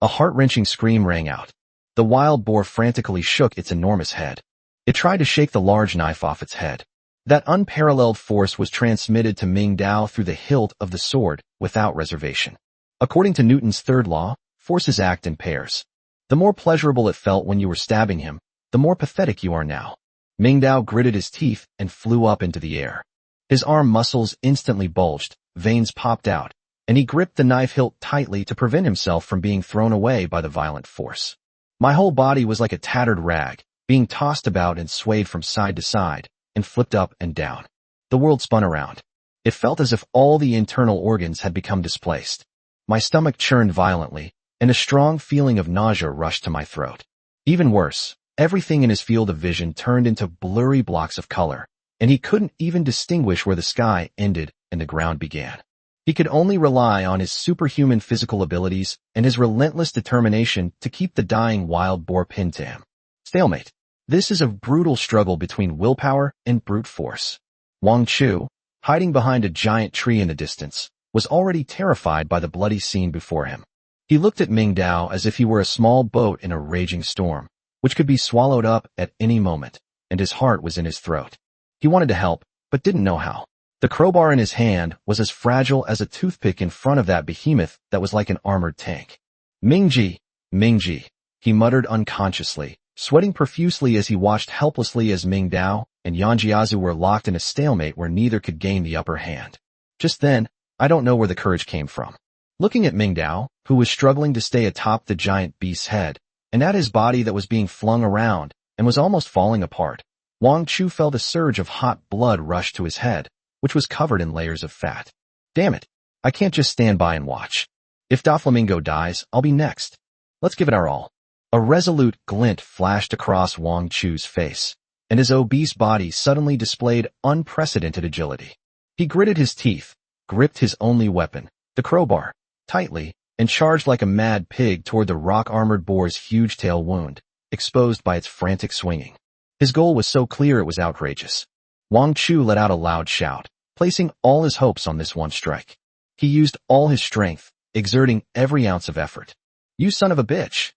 A heart-wrenching scream rang out. The wild boar frantically shook its enormous head. It tried to shake the large knife off its head. That unparalleled force was transmitted to Ming Dao through the hilt of the sword, without reservation. According to Newton's third law, forces act in pairs. The more pleasurable it felt when you were stabbing him, the more pathetic you are now. Mingdao gritted his teeth and flew up into the air. His arm muscles instantly bulged, veins popped out, and he gripped the knife hilt tightly to prevent himself from being thrown away by the violent force. My whole body was like a tattered rag, being tossed about and swayed from side to side, and flipped up and down. The world spun around. It felt as if all the internal organs had become displaced. My stomach churned violently, and a strong feeling of nausea rushed to my throat. Even worse, everything in his field of vision turned into blurry blocks of color, and he couldn't even distinguish where the sky ended and the ground began. He could only rely on his superhuman physical abilities and his relentless determination to keep the dying wild boar pinned to him. Stalemate. This is a brutal struggle between willpower and brute force. Wang Chu, hiding behind a giant tree in the distance, was already terrified by the bloody scene before him. He looked at Mingdao as if he were a small boat in a raging storm, which could be swallowed up at any moment, and his heart was in his throat. He wanted to help, but didn't know how. The crowbar in his hand was as fragile as a toothpick in front of that behemoth that was like an armored tank. Mingji, Mingji, he muttered unconsciously, sweating profusely as he watched helplessly as Mingdao and Yan Jiazu were locked in a stalemate where neither could gain the upper hand. Just then, I don't know where the courage came from. Looking at Mingdao, who was struggling to stay atop the giant beast's head, and at his body that was being flung around and was almost falling apart, Wang Chu felt a surge of hot blood rush to his head, which was covered in layers of fat. Damn it, I can't just stand by and watch. If Doflamingo dies, I'll be next. Let's give it our all. A resolute glint flashed across Wang Chu's face, and his obese body suddenly displayed unprecedented agility. He gritted his teeth, gripped his only weapon, the crowbar, tightly, and charged like a mad pig toward the rock-armored boar's huge tail wound, exposed by its frantic swinging. His goal was so clear it was outrageous. Wang Chu let out a loud shout, placing all his hopes on this one strike. He used all his strength, exerting every ounce of effort. You son of a bitch!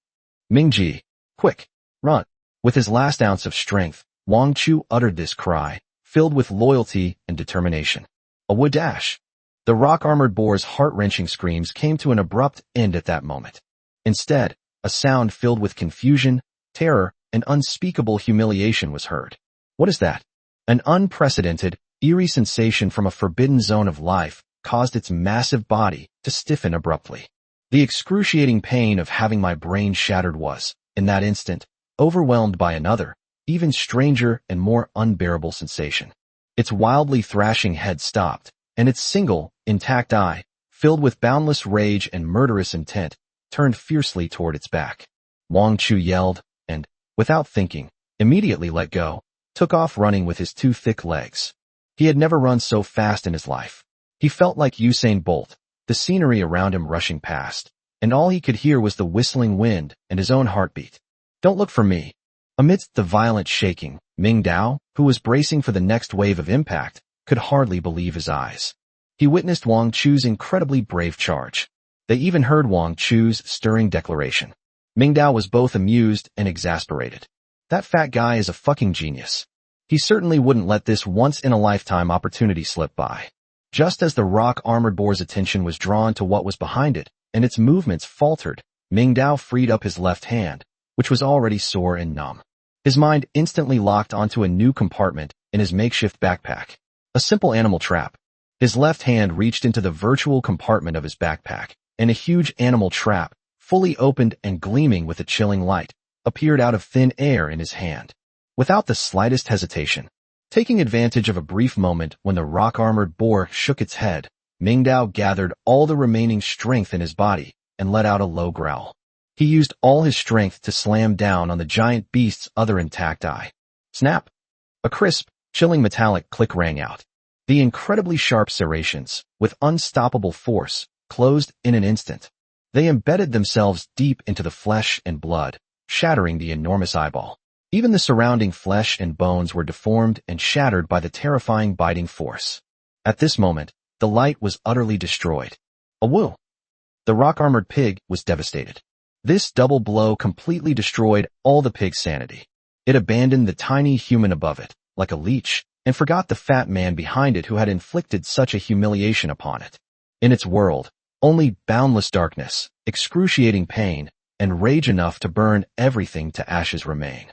Mingji, quick, run! With his last ounce of strength, Wang Chu uttered this cry, filled with loyalty and determination. A wood dash. The rock-armored boar's heart-wrenching screams came to an abrupt end at that moment. Instead, a sound filled with confusion, terror, and unspeakable humiliation was heard. What is that? An unprecedented, eerie sensation from a forbidden zone of life caused its massive body to stiffen abruptly. The excruciating pain of having my brain shattered was, in that instant, overwhelmed by another, even stranger and more unbearable sensation. Its wildly thrashing head stopped, and its single, intact eye, filled with boundless rage and murderous intent, turned fiercely toward its back. Wang Chu yelled, and, without thinking, immediately let go, took off running with his two thick legs. He had never run so fast in his life. He felt like Usain Bolt, the scenery around him rushing past, and all he could hear was the whistling wind and his own heartbeat. Don't look for me. Amidst the violent shaking, Mingdao, who was bracing for the next wave of impact, could hardly believe his eyes. He witnessed Wang Chu's incredibly brave charge. They even heard Wang Chu's stirring declaration. Mingdao was both amused and exasperated. That fat guy is a fucking genius. He certainly wouldn't let this once-in-a-lifetime opportunity slip by. Just as the rock-armored boar's attention was drawn to what was behind it, and its movements faltered, Mingdao freed up his left hand, which was already sore and numb. His mind instantly locked onto a new compartment in his makeshift backpack. A simple animal trap. His left hand reached into the virtual compartment of his backpack, and a huge animal trap, fully opened and gleaming with a chilling light, appeared out of thin air in his hand. Without the slightest hesitation, taking advantage of a brief moment when the rock-armored boar shook its head, Mingdao gathered all the remaining strength in his body and let out a low growl. He used all his strength to slam down on the giant beast's other intact eye. Snap! A crisp, chilling metallic click rang out. The incredibly sharp serrations, with unstoppable force, closed in an instant. They embedded themselves deep into the flesh and blood, shattering the enormous eyeball. Even the surrounding flesh and bones were deformed and shattered by the terrifying biting force. At this moment, the light was utterly destroyed. Awoo! The rock-armored pig was devastated. This double blow completely destroyed all the pig's sanity. It abandoned the tiny human above it, like a leech, and forgot the fat man behind it who had inflicted such a humiliation upon it. In its world, only boundless darkness, excruciating pain, and rage enough to burn everything to ashes remain.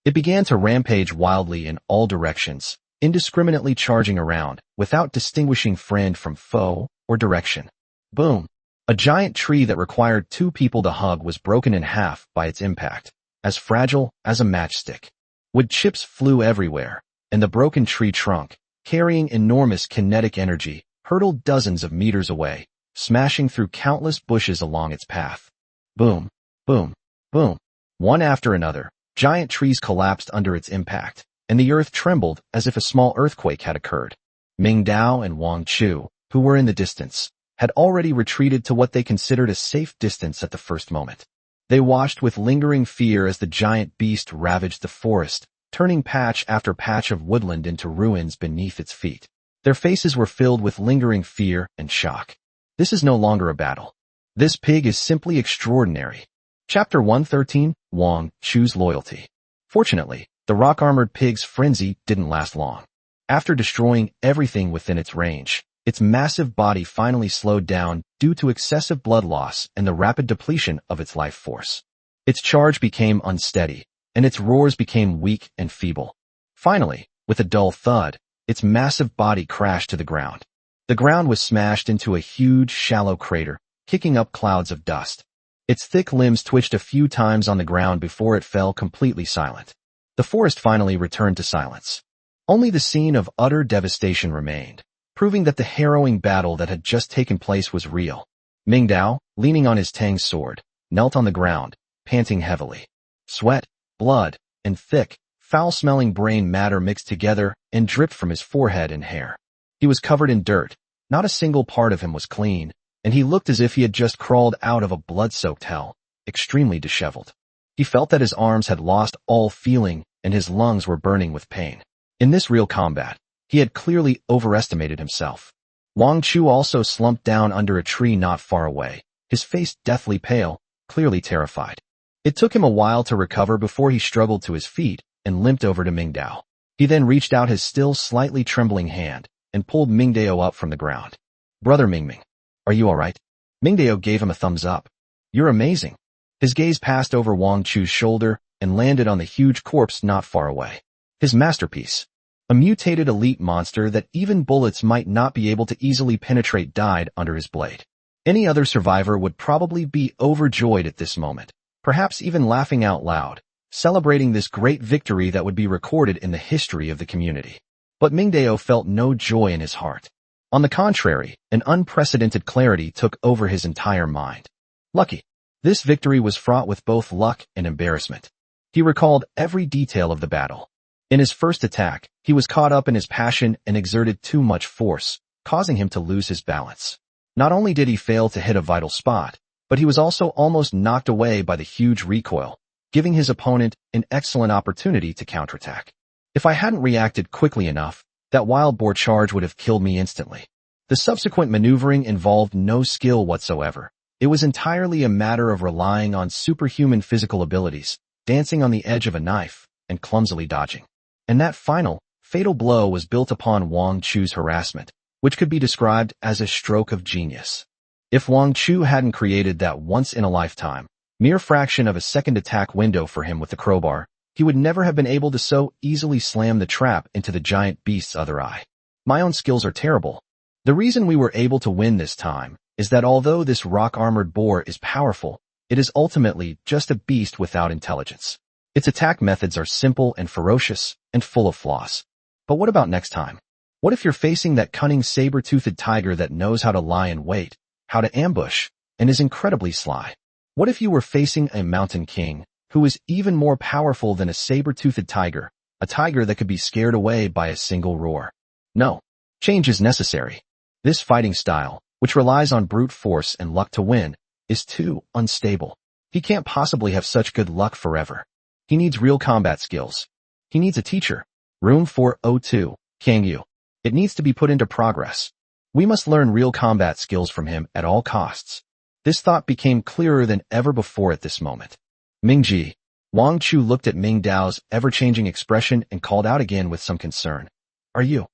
It began to rampage wildly in all directions, indiscriminately charging around, without distinguishing friend from foe or direction. Boom! A giant tree that required two people to hug was broken in half by its impact, as fragile as a matchstick. Wood chips flew everywhere, and the broken tree trunk, carrying enormous kinetic energy, hurtled dozens of meters away, smashing through countless bushes along its path. Boom, boom, boom. One after another, giant trees collapsed under its impact, and the earth trembled as if a small earthquake had occurred. Ming Dao and Wang Chu, who were in the distance, had already retreated to what they considered a safe distance at the first moment. They watched with lingering fear as the giant beast ravaged the forest, turning patch after patch of woodland into ruins beneath its feet. Their faces were filled with lingering fear and shock. This is no longer a battle. This pig is simply extraordinary. Chapter 113, Wang Chu's Loyalty. Fortunately, the rock-armored pig's frenzy didn't last long. After destroying everything within its range, its massive body finally slowed down due to excessive blood loss and the rapid depletion of its life force. Its charge became unsteady, and its roars became weak and feeble. Finally, with a dull thud, its massive body crashed to the ground. The ground was smashed into a huge, shallow crater, kicking up clouds of dust. Its thick limbs twitched a few times on the ground before it fell completely silent. The forest finally returned to silence. Only the scene of utter devastation remained, proving that the harrowing battle that had just taken place was real. Ming Dao, leaning on his Tang sword, knelt on the ground, panting heavily. Sweat, blood, and thick, foul-smelling brain matter mixed together and dripped from his forehead and hair. He was covered in dirt. Not a single part of him was clean, and he looked as if he had just crawled out of a blood-soaked hell, extremely disheveled. He felt that his arms had lost all feeling and his lungs were burning with pain. In this real combat, he had clearly overestimated himself. Wang Chu also slumped down under a tree not far away, his face deathly pale, clearly terrified. It took him a while to recover before he struggled to his feet and limped over to Ming Dao. He then reached out his still slightly trembling hand and pulled Ming Dao up from the ground. "Brother Ming, are you all right?" Ming Dao gave him a thumbs up. "You're amazing." His gaze passed over Wang Chu's shoulder and landed on the huge corpse not far away. His masterpiece. A mutated elite monster that even bullets might not be able to easily penetrate died under his blade. Any other survivor would probably be overjoyed at this moment, perhaps even laughing out loud, celebrating this great victory that would be recorded in the history of the community. But Ming Dao felt no joy in his heart. On the contrary, an unprecedented clarity took over his entire mind. Lucky. This victory was fraught with both luck and embarrassment. He recalled every detail of the battle. In his first attack, he was caught up in his passion and exerted too much force, causing him to lose his balance. Not only did he fail to hit a vital spot, but he was also almost knocked away by the huge recoil, giving his opponent an excellent opportunity to counterattack. If I hadn't reacted quickly enough, that wild boar charge would have killed me instantly. The subsequent maneuvering involved no skill whatsoever. It was entirely a matter of relying on superhuman physical abilities, dancing on the edge of a knife, and clumsily dodging. And that final, fatal blow was built upon Wang Chu's harassment, which could be described as a stroke of genius. If Wang Chu hadn't created that once-in-a-lifetime, mere fraction of a second attack window for him with the crowbar, he would never have been able to so easily slam the trap into the giant beast's other eye. My own skills are terrible. The reason we were able to win this time is that although this rock-armored boar is powerful, it is ultimately just a beast without intelligence. Its attack methods are simple and ferocious and full of flaws. But what about next time? What if you're facing that cunning saber-toothed tiger that knows how to lie in wait, how to ambush, and is incredibly sly? What if you were facing a mountain king who is even more powerful than a saber-toothed tiger, a tiger that could be scared away by a single roar? No. Change is necessary. This fighting style, which relies on brute force and luck to win, is too unstable. He can't possibly have such good luck forever. He needs real combat skills. He needs a teacher. Room 402, Kang Yu. It needs to be put into progress. We must learn real combat skills from him at all costs. This thought became clearer than ever before at this moment. Mingji. Wang Chu looked at Ming Dao's ever-changing expression and called out again with some concern. Are you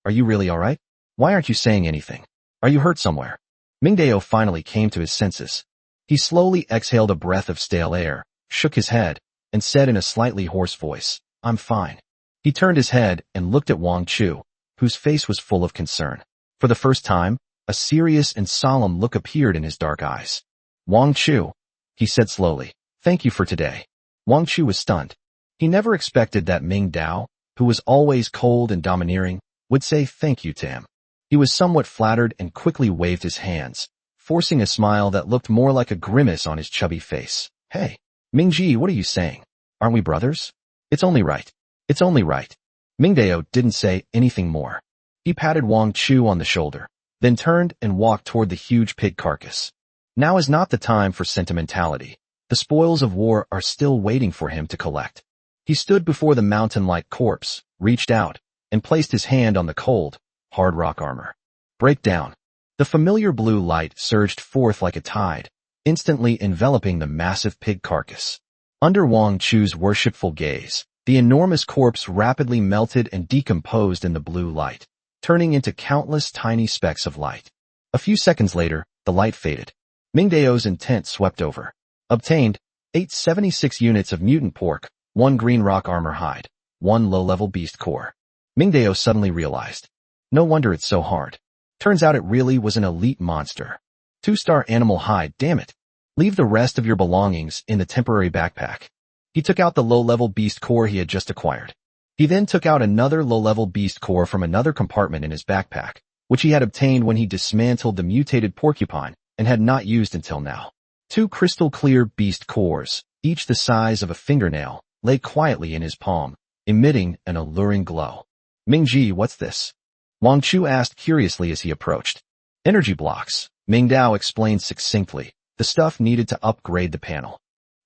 really all right? Why aren't you saying anything? Are you hurt somewhere? Ming Dao finally came to his senses. He slowly exhaled a breath of stale air, shook his head, and said in a slightly hoarse voice, "I'm fine." He turned his head and looked at Wang Chu, whose face was full of concern. For the first time, a serious and solemn look appeared in his dark eyes. "Wang Chu," he said slowly, "thank you for today." Wang Chu was stunned. He never expected that Ming Dao, who was always cold and domineering, would say thank you to him. He was somewhat flattered and quickly waved his hands, forcing a smile that looked more like a grimace on his chubby face. "Hey, Mingji, what are you saying? Aren't we brothers? It's only right. It's only right." Ming Dao didn't say anything more. He patted Wang Chu on the shoulder, then turned and walked toward the huge pig carcass. Now is not the time for sentimentality. The spoils of war are still waiting for him to collect. He stood before the mountain-like corpse, reached out, and placed his hand on the cold, hard rock armor. Break down. The familiar blue light surged forth like a tide, instantly enveloping the massive pig carcass. Under Wang Chu's worshipful gaze, the enormous corpse rapidly melted and decomposed in the blue light, turning into countless tiny specks of light. A few seconds later, the light faded. Ming Dao's intent swept over. Obtained 876 units of mutant pork, 1 green rock armor hide, 1 low-level beast core. Ming Dao suddenly realized. No wonder it's so hard. Turns out it really was an elite monster. 2-star animal hide, damn it. Leave the rest of your belongings in the temporary backpack. He took out the low-level beast core he had just acquired. He then took out another low-level beast core from another compartment in his backpack, which he had obtained when he dismantled the mutated porcupine and had not used until now. 2 crystal-clear beast cores, each the size of a fingernail, lay quietly in his palm, emitting an alluring glow. "Mingji, what's this?" Wang Chu asked curiously as he approached. "Energy blocks," Ming Dao explained succinctly, the stuff needed to upgrade the panel.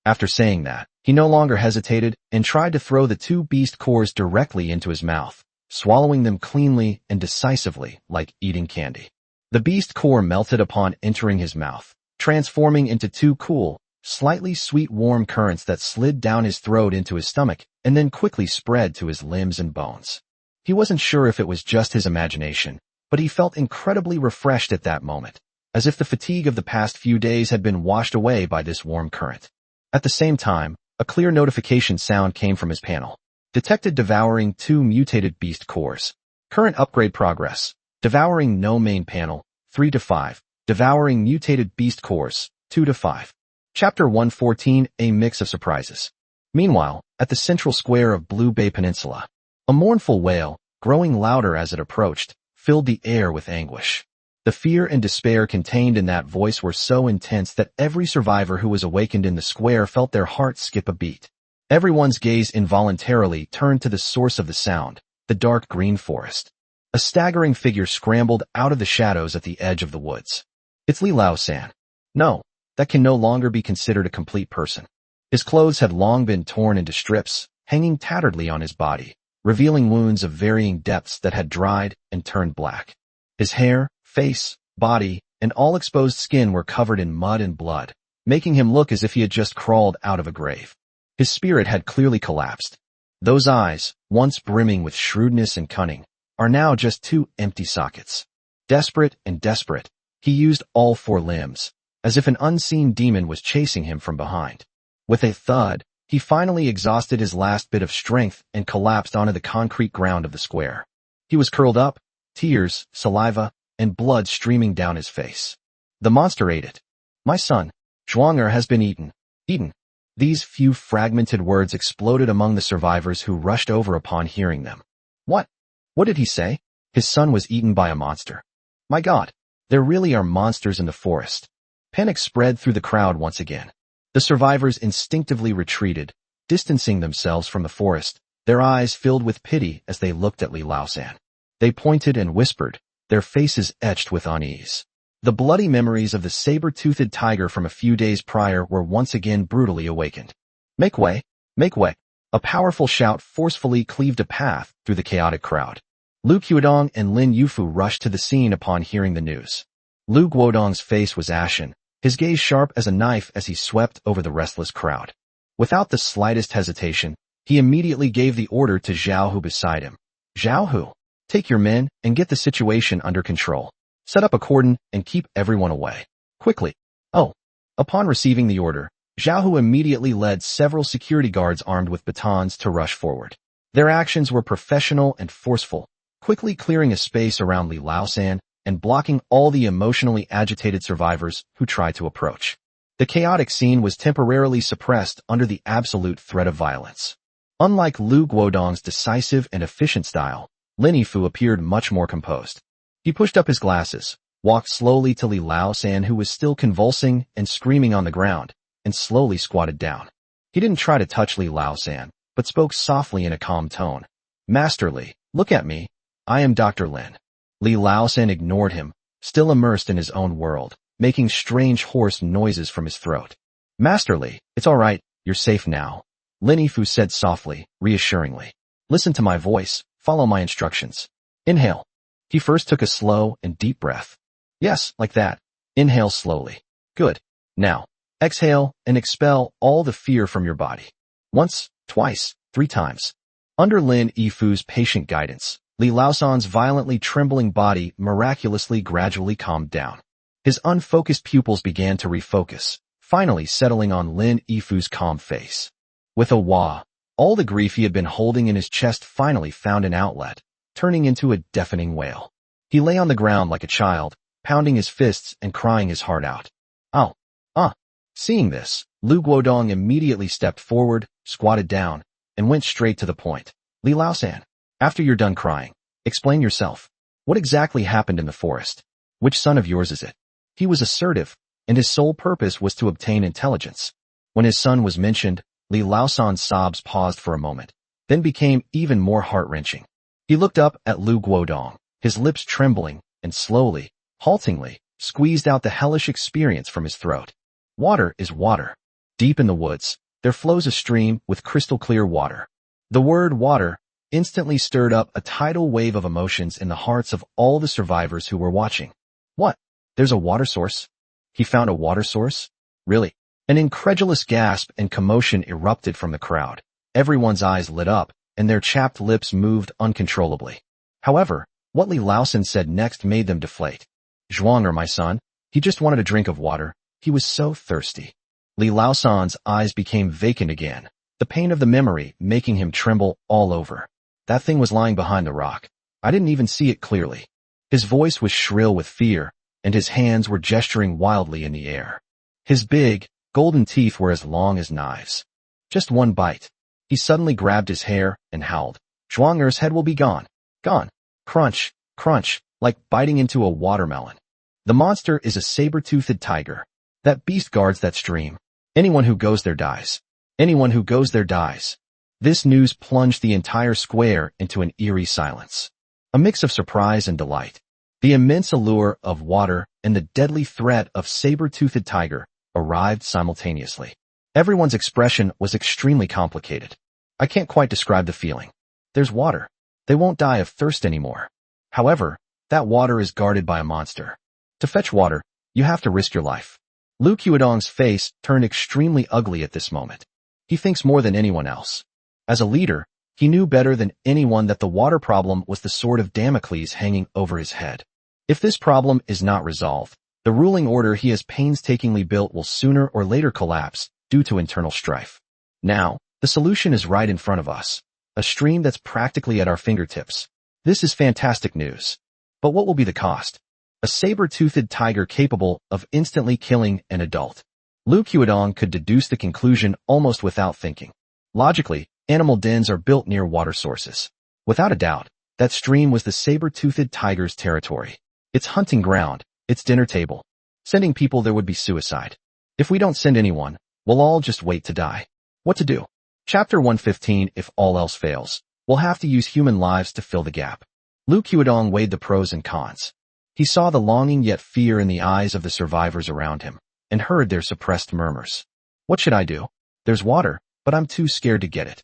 After saying that, he no longer hesitated and tried to throw the 2 beast cores directly into his mouth, swallowing them cleanly and decisively like eating candy. The beast core melted upon entering his mouth, transforming into 2 cool, slightly sweet warm currents that slid down his throat into his stomach and then quickly spread to his limbs and bones. He wasn't sure if it was just his imagination, but he felt incredibly refreshed at that moment, as if the fatigue of the past few days had been washed away by this warm current. At the same time, a clear notification sound came from his panel. Detected devouring 2 mutated beast cores. Current upgrade progress. Devouring no main panel, 3 to 5. Devouring mutated beast cores, 2 to 5. Chapter 114, A Mix of Surprises. Meanwhile, at the central square of Blue Bay Peninsula, a mournful wail, growing louder as it approached, filled the air with anguish. The fear and despair contained in that voice were so intense that every survivor who was awakened in the square felt their hearts skip a beat. Everyone's gaze involuntarily turned to the source of the sound, the dark green forest. A staggering figure scrambled out of the shadows at the edge of the woods. "It's Li Lao-san." No, that can no longer be considered a complete person. His clothes had long been torn into strips, hanging tatteredly on his body, revealing wounds of varying depths that had dried and turned black. His hair, face, body, and all exposed skin were covered in mud and blood, making him look as if he had just crawled out of a grave. His spirit had clearly collapsed. Those eyes, once brimming with shrewdness and cunning, are now just 2 empty sockets. Desperate and desperate, he used all 4 limbs, as if an unseen demon was chasing him from behind. With a thud, he finally exhausted his last bit of strength and collapsed onto the concrete ground of the square. He was curled up, tears, saliva, and blood streaming down his face. The monster ate it. "My son, Zhuang'er has been eaten. Eaten." These few fragmented words exploded among the survivors who rushed over upon hearing them. What? What did he say? His son was eaten by a monster. My God, there really are monsters in the forest. Panic spread through the crowd once again. The survivors instinctively retreated, distancing themselves from the forest, their eyes filled with pity as they looked at Li Lao-san. They pointed and whispered, their faces etched with unease. The bloody memories of the saber-toothed tiger from a few days prior were once again brutally awakened. Make way! Make way! A powerful shout forcefully cleaved a path through the chaotic crowd. Lu Guodong and Lin Yufu rushed to the scene upon hearing the news. Lu Guodong's face was ashen, his gaze sharp as a knife as he swept over the restless crowd. Without the slightest hesitation, he immediately gave the order to Zhao Hu beside him. Zhao Hu, take your men and get the situation under control. Set up a cordon and keep everyone away. Quickly. Oh. Upon receiving the order, Zhao Hu immediately led several security guards armed with batons to rush forward. Their actions were professional and forceful, quickly clearing a space around Li Laosan and blocking all the emotionally agitated survivors who tried to approach. The chaotic scene was temporarily suppressed under the absolute threat of violence. Unlike Lu Guodong's decisive and efficient style, Lin Yifu appeared much more composed. He pushed up his glasses, walked slowly to Li Laosan, who was still convulsing and screaming on the ground, and slowly squatted down. He didn't try to touch Li Laosan, but spoke softly in a calm tone. "Master Li, look at me. I am Dr. Lin." Li Laosan ignored him, still immersed in his own world, making strange hoarse noises from his throat. "Master Li, it's all right, you're safe now," Lin Yifu said softly, reassuringly. "Listen to my voice, follow my instructions. Inhale." He first took a slow and deep breath. "Yes, like that. Inhale slowly. Good. Now, exhale and expel all the fear from your body. Once, twice, 3 times. Under Lin Yifu's patient guidance, Li Laosan's violently trembling body miraculously gradually calmed down. His unfocused pupils began to refocus, finally settling on Lin Yifu's calm face. With a wah, all the grief he had been holding in his chest finally found an outlet, turning into a deafening wail. He lay on the ground like a child, pounding his fists and crying his heart out. "Ow! Ah!" Seeing this, Lu Guodong immediately stepped forward, squatted down, and went straight to the point. "Li Laosan, after you're done crying, explain yourself. What exactly happened in the forest? Which son of yours is it?" He was assertive, and his sole purpose was to obtain intelligence. When his son was mentioned, Li Laosan's sobs paused for a moment, then became even more heart-wrenching. He looked up at Lu Guodong, his lips trembling, and slowly, haltingly, squeezed out the hellish experience from his throat. "Water is water. Deep in the woods, there flows a stream with crystal-clear water." The word water instantly stirred up a tidal wave of emotions in the hearts of all the survivors who were watching. "What? There's a water source? He found a water source? Really?" An incredulous gasp and commotion erupted from the crowd. Everyone's eyes lit up, and their chapped lips moved uncontrollably. However, what Li Laosan said next made them deflate. "Zhuang'er, my son, he just wanted a drink of water. He was so thirsty." Li Laosan's eyes became vacant again, the pain of the memory making him tremble all over. "That thing was lying behind the rock. I didn't even see it clearly." His voice was shrill with fear, and his hands were gesturing wildly in the air. His big, golden teeth were as long as knives. Just one bite. He suddenly grabbed his hair and howled. "Zhuang'er's head will be gone. Gone." Crunch, crunch, like biting into a watermelon. The monster is a saber-toothed tiger. That beast guards that stream. Anyone who goes there dies. Anyone who goes there dies. This news plunged the entire square into an eerie silence. A mix of surprise and delight. The immense allure of water and the deadly threat of saber-toothed tiger arrived simultaneously. Everyone's expression was extremely complicated. I can't quite describe the feeling. There's water. They won't die of thirst anymore. However, that water is guarded by a monster. To fetch water, you have to risk your life. Lu Guodong's face turned extremely ugly at this moment. He thinks more than anyone else. As a leader, he knew better than anyone that the water problem was the sword of Damocles hanging over his head. If this problem is not resolved, the ruling order he has painstakingly built will sooner or later collapse due to internal strife. Now, the solution is right in front of us. A stream that's practically at our fingertips. This is fantastic news. But what will be the cost? A saber-toothed tiger capable of instantly killing an adult. Lu Guodong could deduce the conclusion almost without thinking. Logically, animal dens are built near water sources. Without a doubt, that stream was the saber-toothed tiger's territory. Its hunting ground, its dinner table. Sending people there would be suicide. If we don't send anyone, we'll all just wait to die. What to do? Chapter 115. If all else fails, we'll have to use human lives to fill the gap. Lu Guodong weighed the pros and cons. He saw the longing yet fear in the eyes of the survivors around him, and heard their suppressed murmurs. What should I do? There's water, but I'm too scared to get it.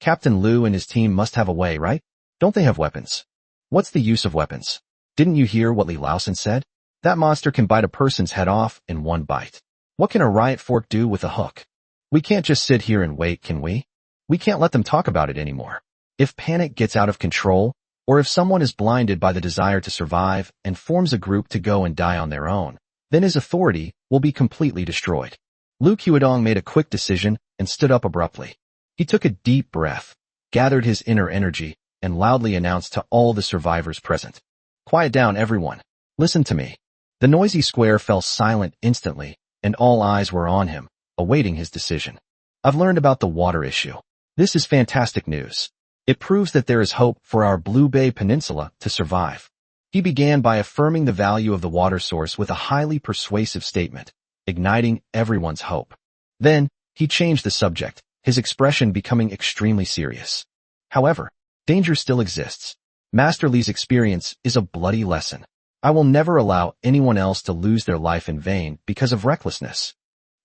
Captain Lu and his team must have a way, right? Don't they have weapons? What's the use of weapons? Didn't you hear what Li Laosan said? That monster can bite a person's head off in one bite. What can a riot fork do with a hook? We can't just sit here and wait, can we? We can't let them talk about it anymore. If panic gets out of control, or if someone is blinded by the desire to survive and forms a group to go and die on their own, then his authority will be completely destroyed. Lu Qiudong made a quick decision and stood up abruptly. He took a deep breath, gathered his inner energy, and loudly announced to all the survivors present. "Quiet down, everyone. Listen to me." The noisy square fell silent instantly, and all eyes were on him, awaiting his decision. "I've learned about the water issue. This is fantastic news. It proves that there is hope for our Blue Bay Peninsula to survive." He began by affirming the value of the water source with a highly persuasive statement, igniting everyone's hope. Then, he changed the subject, his expression becoming extremely serious. "However, danger still exists. Master Li's experience is a bloody lesson. I will never allow anyone else to lose their life in vain because of recklessness.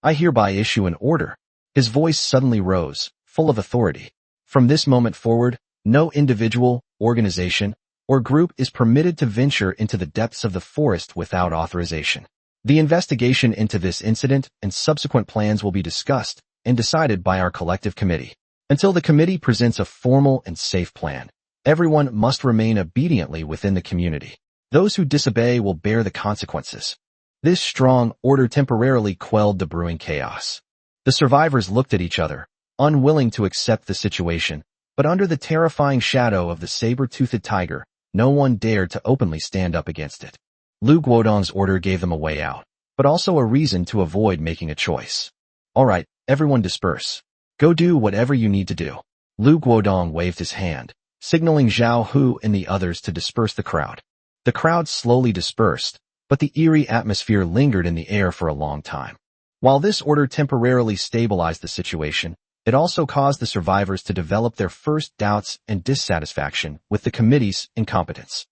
I hereby issue an order." His voice suddenly rose, full of authority. "From this moment forward, no individual, organization, or group is permitted to venture into the depths of the forest without authorization. The investigation into this incident and subsequent plans will be discussed and decided by our collective committee. Until the committee presents a formal and safe plan, everyone must remain obediently within the community. Those who disobey will bear the consequences." This strong order temporarily quelled the brewing chaos. The survivors looked at each other, unwilling to accept the situation, but under the terrifying shadow of the saber-toothed tiger, no one dared to openly stand up against it. Lu Guodong's order gave them a way out, but also a reason to avoid making a choice. "All right, everyone disperse. Go do whatever you need to do." Lu Guodong waved his hand, signaling Zhao Hu and the others to disperse the crowd. The crowd slowly dispersed, but the eerie atmosphere lingered in the air for a long time. While this order temporarily stabilized the situation, it also caused the survivors to develop their first doubts and dissatisfaction with the committee's incompetence.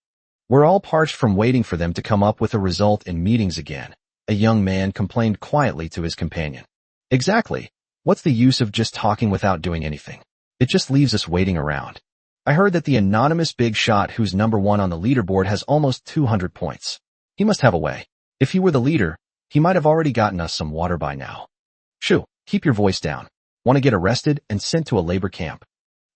"We're all parched from waiting for them to come up with a result in meetings again," a young man complained quietly to his companion. "Exactly. What's the use of just talking without doing anything? It just leaves us waiting around. I heard that the anonymous big shot who's number 1 on the leaderboard has almost 200 points. He must have a way. If he were the leader, he might have already gotten us some water by now. Shoo, keep your voice down. Want to get arrested and sent to a labor camp?"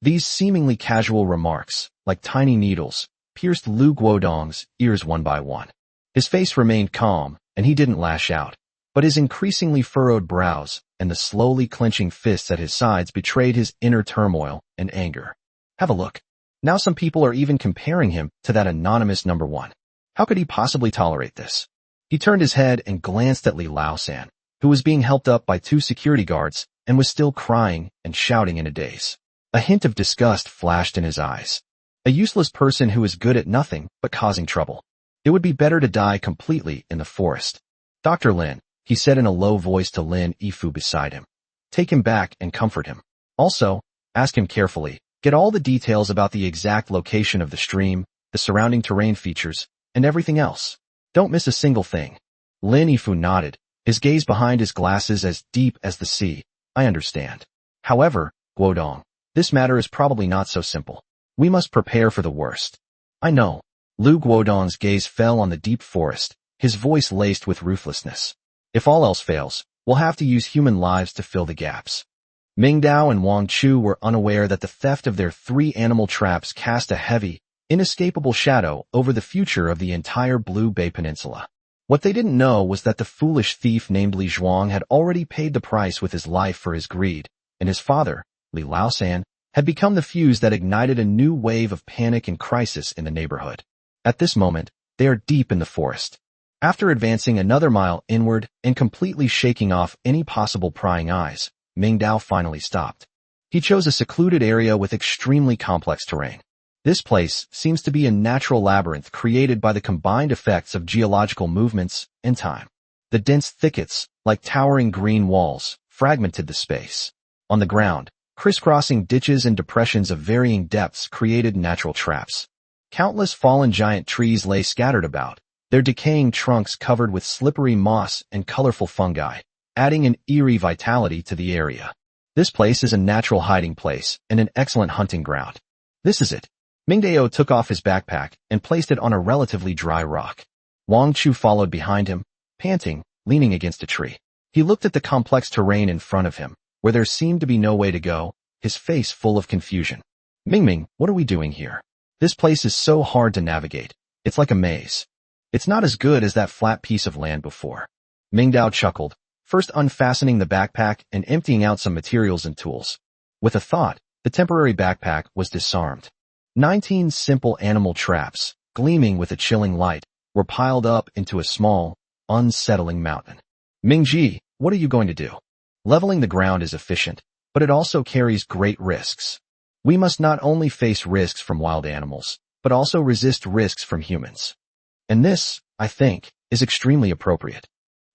These seemingly casual remarks, like tiny needles, pierced Lu Guodong's ears one by one. His face remained calm, and he didn't lash out, but his increasingly furrowed brows and the slowly clenching fists at his sides betrayed his inner turmoil and anger. Have a look. Now some people are even comparing him to that anonymous number 1. How could he possibly tolerate this? He turned his head and glanced at Li Laosan, who was being helped up by 2 security guards and was still crying and shouting in a daze. A hint of disgust flashed in his eyes. A useless person who is good at nothing but causing trouble. It would be better to die completely in the forest. "Dr. Lin," he said in a low voice to Lin Yifu beside him. "Take him back and comfort him. Also, ask him carefully. Get all the details about the exact location of the stream, the surrounding terrain features, and everything else. Don't miss a single thing." Lin Yifu nodded, his gaze behind his glasses as deep as the sea. "I understand. However, Guodong, this matter is probably not so simple. We must prepare for the worst." "I know." Lu Guodong's gaze fell on the deep forest, his voice laced with ruthlessness. "If all else fails, we'll have to use human lives to fill the gaps." Ming Dao and Wang Chu were unaware that the theft of their 3 animal traps cast a heavy, inescapable shadow over the future of the entire Blue Bay Peninsula. What they didn't know was that the foolish thief named Li Zhuang had already paid the price with his life for his greed, and his father, Li Laosan, had become the fuse that ignited a new wave of panic and crisis in the neighborhood. At this moment, they are deep in the forest. After advancing another mile inward and completely shaking off any possible prying eyes, Ming Dao finally stopped. He chose a secluded area with extremely complex terrain. This place seems to be a natural labyrinth created by the combined effects of geological movements and time. The dense thickets, like towering green walls, fragmented the space. On the ground, crisscrossing ditches and depressions of varying depths created natural traps. Countless fallen giant trees lay scattered about, their decaying trunks covered with slippery moss and colorful fungi, adding an eerie vitality to the area. This place is a natural hiding place and an excellent hunting ground. This is it. Ming Dao took off his backpack and placed it on a relatively dry rock. Wang Chu followed behind him, panting, leaning against a tree. He looked at the complex terrain in front of him, where there seemed to be no way to go, his face full of confusion. "Ming, what are we doing here? This place is so hard to navigate. It's like a maze. It's not as good as that flat piece of land before." Ming Dao chuckled, first unfastening the backpack and emptying out some materials and tools. With a thought, the temporary backpack was disarmed. 19 simple animal traps, gleaming with a chilling light, were piled up into a small, unsettling mountain. Mingji, what are you going to do? Leveling the ground is efficient, but it also carries great risks. We must not only face risks from wild animals, but also resist risks from humans. And this, I think, is extremely appropriate.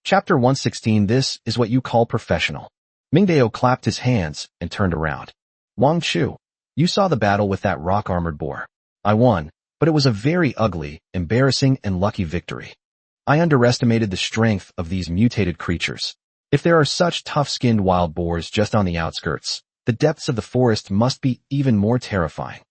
Chapter 116. This is what you call professional. Mingdao clapped his hands and turned around. Wang Chu, you saw the battle with that rock-armored boar. I won, but it was a very ugly, embarrassing, and lucky victory. I underestimated the strength of these mutated creatures. If there are such tough-skinned wild boars just on the outskirts, the depths of the forest must be even more terrifying.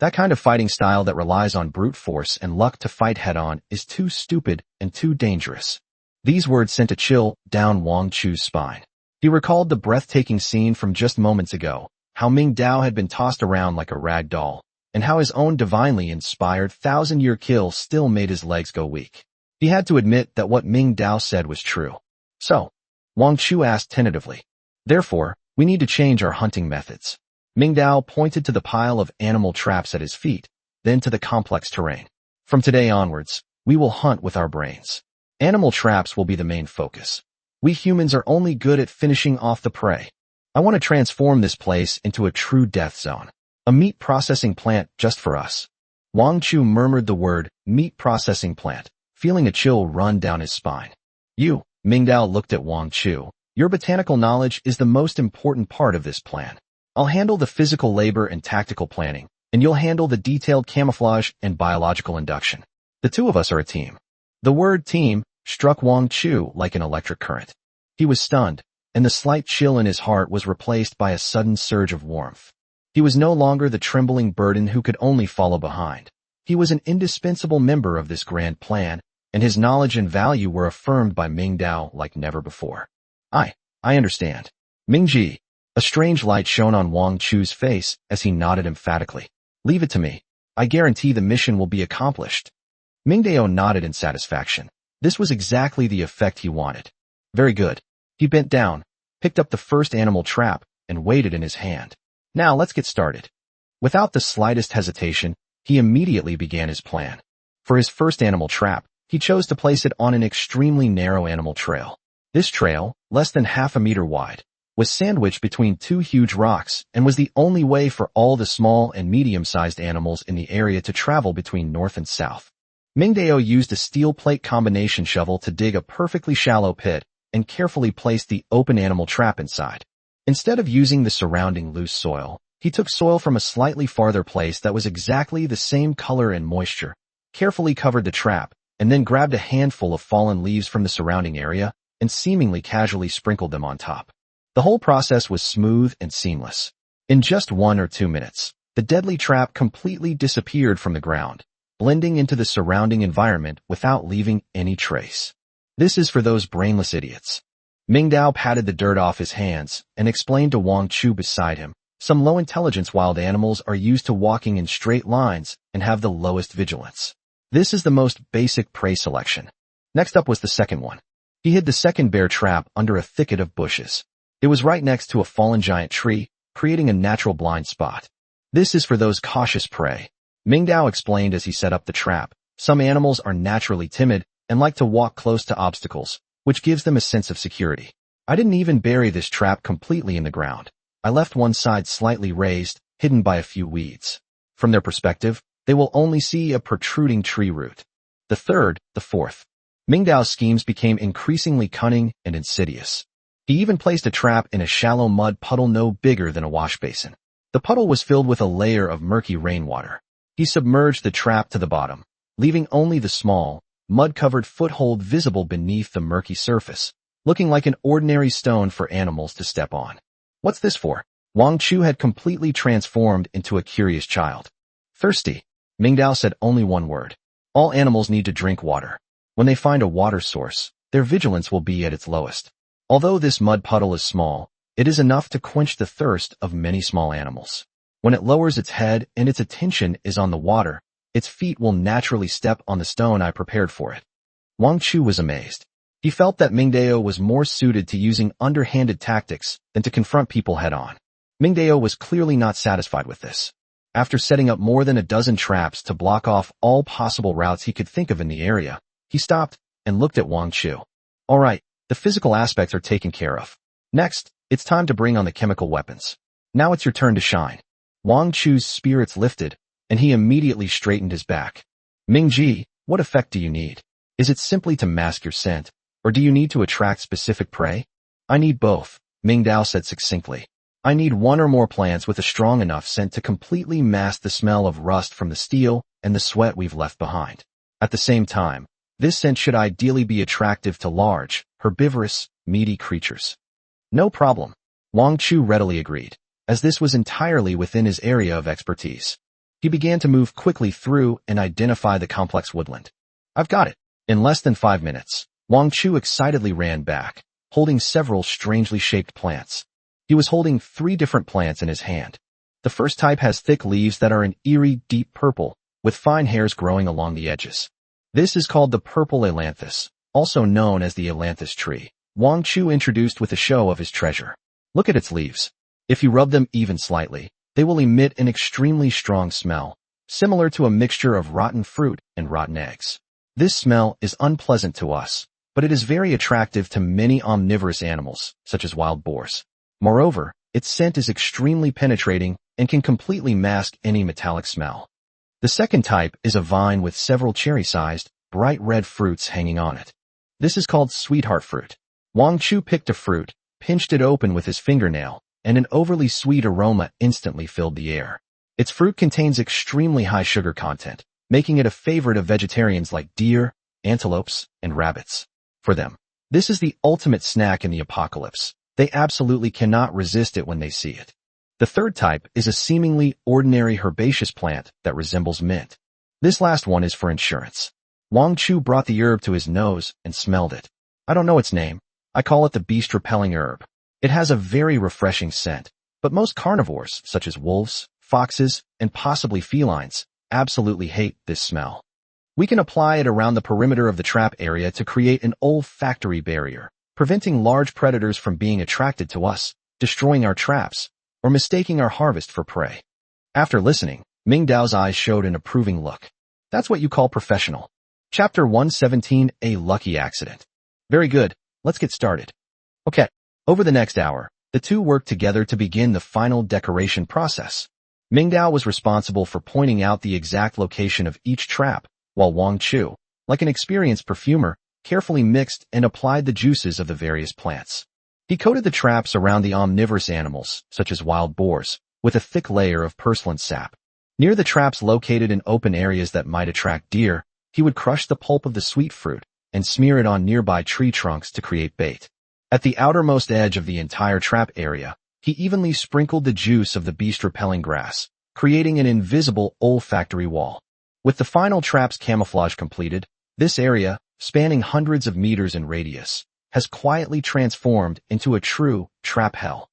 That kind of fighting style that relies on brute force and luck to fight head-on is too stupid and too dangerous. These words sent a chill down Wang Chu's spine. He recalled the breathtaking scene from just moments ago, how Ming Dao had been tossed around like a rag doll, and how his own divinely inspired 1,000-year kill still made his legs go weak. He had to admit that what Ming Dao said was true. So, Wang Chu asked tentatively, therefore, we need to change our hunting methods. Ming Dao pointed to the pile of animal traps at his feet, then to the complex terrain. From today onwards, we will hunt with our brains. Animal traps will be the main focus. We humans are only good at finishing off the prey. I want to transform this place into a true death zone. A meat processing plant just for us. Wang Chu murmured the word, meat processing plant, feeling a chill run down his spine. You, Ming Dao looked at Wang Chu. Your botanical knowledge is the most important part of this plan. I'll handle the physical labor and tactical planning, and you'll handle the detailed camouflage and biological induction. The two of us are a team. The word team struck Wang Chu like an electric current. He was stunned, and the slight chill in his heart was replaced by a sudden surge of warmth. He was no longer the trembling burden who could only follow behind. He was an indispensable member of this grand plan, and his knowledge and value were affirmed by Ming Dao like never before. I understand. Mingji. A strange light shone on Wang Chu's face as he nodded emphatically. Leave it to me. I guarantee the mission will be accomplished. Ming Dao nodded in satisfaction. This was exactly the effect he wanted. Very good. He bent down, picked up the first animal trap, and weighed it in his hand. Now let's get started. Without the slightest hesitation, he immediately began his plan. For his first animal trap, he chose to place it on an extremely narrow animal trail. This trail, less than half a meter wide, was sandwiched between two huge rocks and was the only way for all the small and medium-sized animals in the area to travel between north and south. Ming Dao used a steel plate combination shovel to dig a perfectly shallow pit and carefully placed the open animal trap inside. Instead of using the surrounding loose soil, he took soil from a slightly farther place that was exactly the same color and moisture, carefully covered the trap, and then grabbed a handful of fallen leaves from the surrounding area and seemingly casually sprinkled them on top. The whole process was smooth and seamless. In just 1 or 2 minutes, the deadly trap completely disappeared from the ground, blending into the surrounding environment without leaving any trace. This is for those brainless idiots. Ming Dao patted the dirt off his hands and explained to Wang Chu beside him, some low-intelligence wild animals are used to walking in straight lines and have the lowest vigilance. This is the most basic prey selection. Next up was the second one. He hid the second bear trap under a thicket of bushes. It was right next to a fallen giant tree, creating a natural blind spot. This is for those cautious prey. Ming Dao explained as he set up the trap. Some animals are naturally timid and like to walk close to obstacles, which gives them a sense of security. I didn't even bury this trap completely in the ground. I left one side slightly raised, hidden by a few weeds. From their perspective, they will only see a protruding tree root. The fourth. Ming Dao's schemes became increasingly cunning and insidious. He even placed a trap in a shallow mud puddle no bigger than a wash basin. The puddle was filled with a layer of murky rainwater. He submerged the trap to the bottom, leaving only the small, mud-covered foothold visible beneath the murky surface, looking like an ordinary stone for animals to step on. What's this for? Wang Chu had completely transformed into a curious child. Thirsty. Ming Dao said only one word. All animals need to drink water. When they find a water source, their vigilance will be at its lowest. Although this mud puddle is small, it is enough to quench the thirst of many small animals. When it lowers its head and its attention is on the water, its feet will naturally step on the stone I prepared for it. Wang Chu was amazed. He felt that Mingdao was more suited to using underhanded tactics than to confront people head-on. Mingdao was clearly not satisfied with this. After setting up more than a dozen traps to block off all possible routes he could think of in the area, he stopped and looked at Wang Chu. All right, the physical aspects are taken care of. Next, it's time to bring on the chemical weapons. Now it's your turn to shine. Wang Chu's spirits lifted, and he immediately straightened his back. Mingji, what effect do you need? Is it simply to mask your scent, or do you need to attract specific prey? I need both, Mingdao said succinctly. I need one or more plants with a strong enough scent to completely mask the smell of rust from the steel and the sweat we've left behind. At the same time, this scent should ideally be attractive to large, herbivorous, meaty creatures. No problem. Wang Chu readily agreed, as this was entirely within his area of expertise. He began to move quickly through and identify the complex woodland. I've got it. In less than 5 minutes, Wang Chu excitedly ran back, holding several strangely shaped plants. He was holding 3 different plants in his hand. The first type has thick leaves that are an eerie, deep purple, with fine hairs growing along the edges. This is called the purple ailanthus, also known as the ailanthus tree. Wang Chu introduced with a show of his treasure. Look at its leaves. If you rub them even slightly, they will emit an extremely strong smell, similar to a mixture of rotten fruit and rotten eggs. This smell is unpleasant to us, but it is very attractive to many omnivorous animals, such as wild boars. Moreover, its scent is extremely penetrating and can completely mask any metallic smell. The second type is a vine with several cherry-sized, bright red fruits hanging on it. This is called sweetheart fruit. Wang Chu picked a fruit, pinched it open with his fingernail, and an overly sweet aroma instantly filled the air. Its fruit contains extremely high sugar content, making it a favorite of vegetarians like deer, antelopes, and rabbits. For them, this is the ultimate snack in the apocalypse. They absolutely cannot resist it when they see it. The third type is a seemingly ordinary herbaceous plant that resembles mint. This last one is for insurance. Wang Chu brought the herb to his nose and smelled it. I don't know its name. I call it the beast-repelling herb. It has a very refreshing scent, but most carnivores, such as wolves, foxes, and possibly felines, absolutely hate this smell. We can apply it around the perimeter of the trap area to create an olfactory barrier, preventing large predators from being attracted to us, destroying our traps, or mistaking our harvest for prey. After listening, Mingdao's eyes showed an approving look. That's what you call professional. Chapter 117, A Lucky Accident. Very good, let's get started. Okay, over the next hour, the two worked together to begin the final decoration process. Mingdao was responsible for pointing out the exact location of each trap, while Wang Chu, like an experienced perfumer, carefully mixed and applied the juices of the various plants. He coated the traps around the omnivorous animals, such as wild boars, with a thick layer of purslane sap. Near the traps located in open areas that might attract deer, he would crush the pulp of the sweet fruit and smear it on nearby tree trunks to create bait. At the outermost edge of the entire trap area, he evenly sprinkled the juice of the beast-repelling grass, creating an invisible olfactory wall. With the final trap's camouflage completed, this area, spanning hundreds of meters in radius, has quietly transformed into a true trap hell.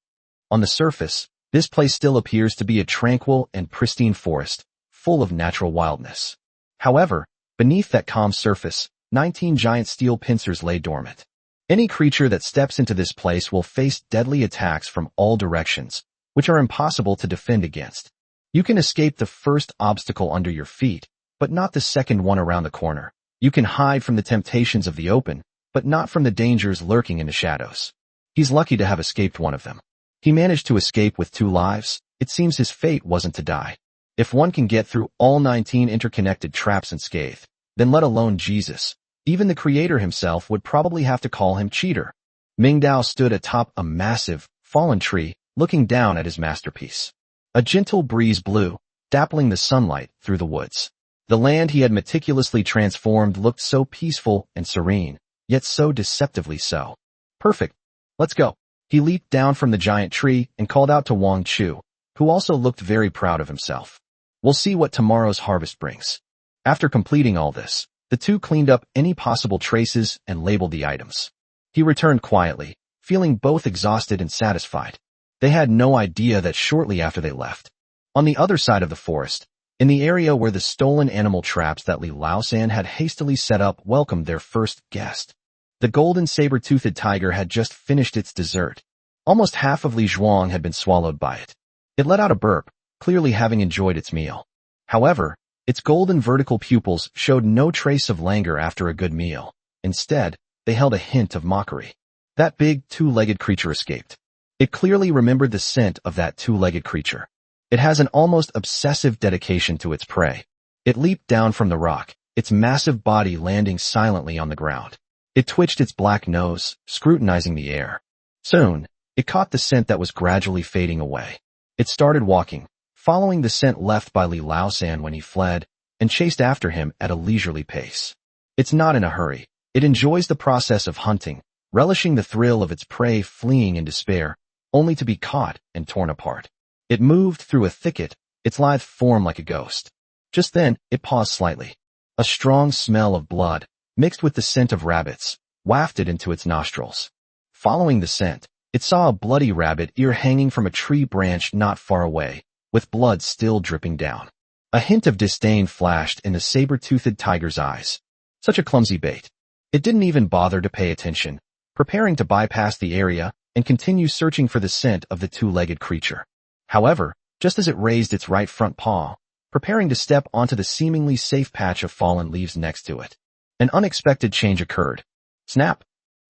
On the surface, this place still appears to be a tranquil and pristine forest, full of natural wildness. However, beneath that calm surface, 19 giant steel pincers lay dormant. Any creature that steps into this place will face deadly attacks from all directions, which are impossible to defend against. You can escape the first obstacle under your feet, but not the second one around the corner. You can hide from the temptations of the open, but not from the dangers lurking in the shadows. He's lucky to have escaped one of them. He managed to escape with 2 lives. It seems his fate wasn't to die. If one can get through all 19 interconnected traps unscathed, then let alone Jesus, even the Creator himself would probably have to call him cheater. Mingdao stood atop a massive, fallen tree, looking down at his masterpiece. A gentle breeze blew, dappling the sunlight through the woods. The land he had meticulously transformed looked so peaceful and serene, yet so deceptively so. Perfect. Let's go. He leaped down from the giant tree and called out to Wang Chu, who also looked very proud of himself. We'll see what tomorrow's harvest brings. After completing all this, the two cleaned up any possible traces and labeled the items. He returned quietly, feeling both exhausted and satisfied. They had no idea that shortly after they left, on the other side of the forest, in the area where the stolen animal traps that Li Laosan had hastily set up welcomed their first guest. The golden saber-toothed tiger had just finished its dessert. Almost half of Li Zhuang had been swallowed by it. It let out a burp, clearly having enjoyed its meal. However, its golden vertical pupils showed no trace of languor after a good meal. Instead, they held a hint of mockery. That big, two-legged creature escaped. It clearly remembered the scent of that two-legged creature. It has an almost obsessive dedication to its prey. It leaped down from the rock, its massive body landing silently on the ground. It twitched its black nose, scrutinizing the air. Soon, it caught the scent that was gradually fading away. It started walking, following the scent left by Li Laosan when he fled, and chased after him at a leisurely pace. It's not in a hurry. It enjoys the process of hunting, relishing the thrill of its prey fleeing in despair, only to be caught and torn apart. It moved through a thicket, its lithe form like a ghost. Just then, it paused slightly. A strong smell of blood, mixed with the scent of rabbits, wafted into its nostrils. Following the scent, it saw a bloody rabbit ear hanging from a tree branch not far away, with blood still dripping down. A hint of disdain flashed in the saber-toothed tiger's eyes. Such a clumsy bait. It didn't even bother to pay attention, preparing to bypass the area and continue searching for the scent of the two-legged creature. However, just as it raised its right front paw, preparing to step onto the seemingly safe patch of fallen leaves next to it, an unexpected change occurred. Snap!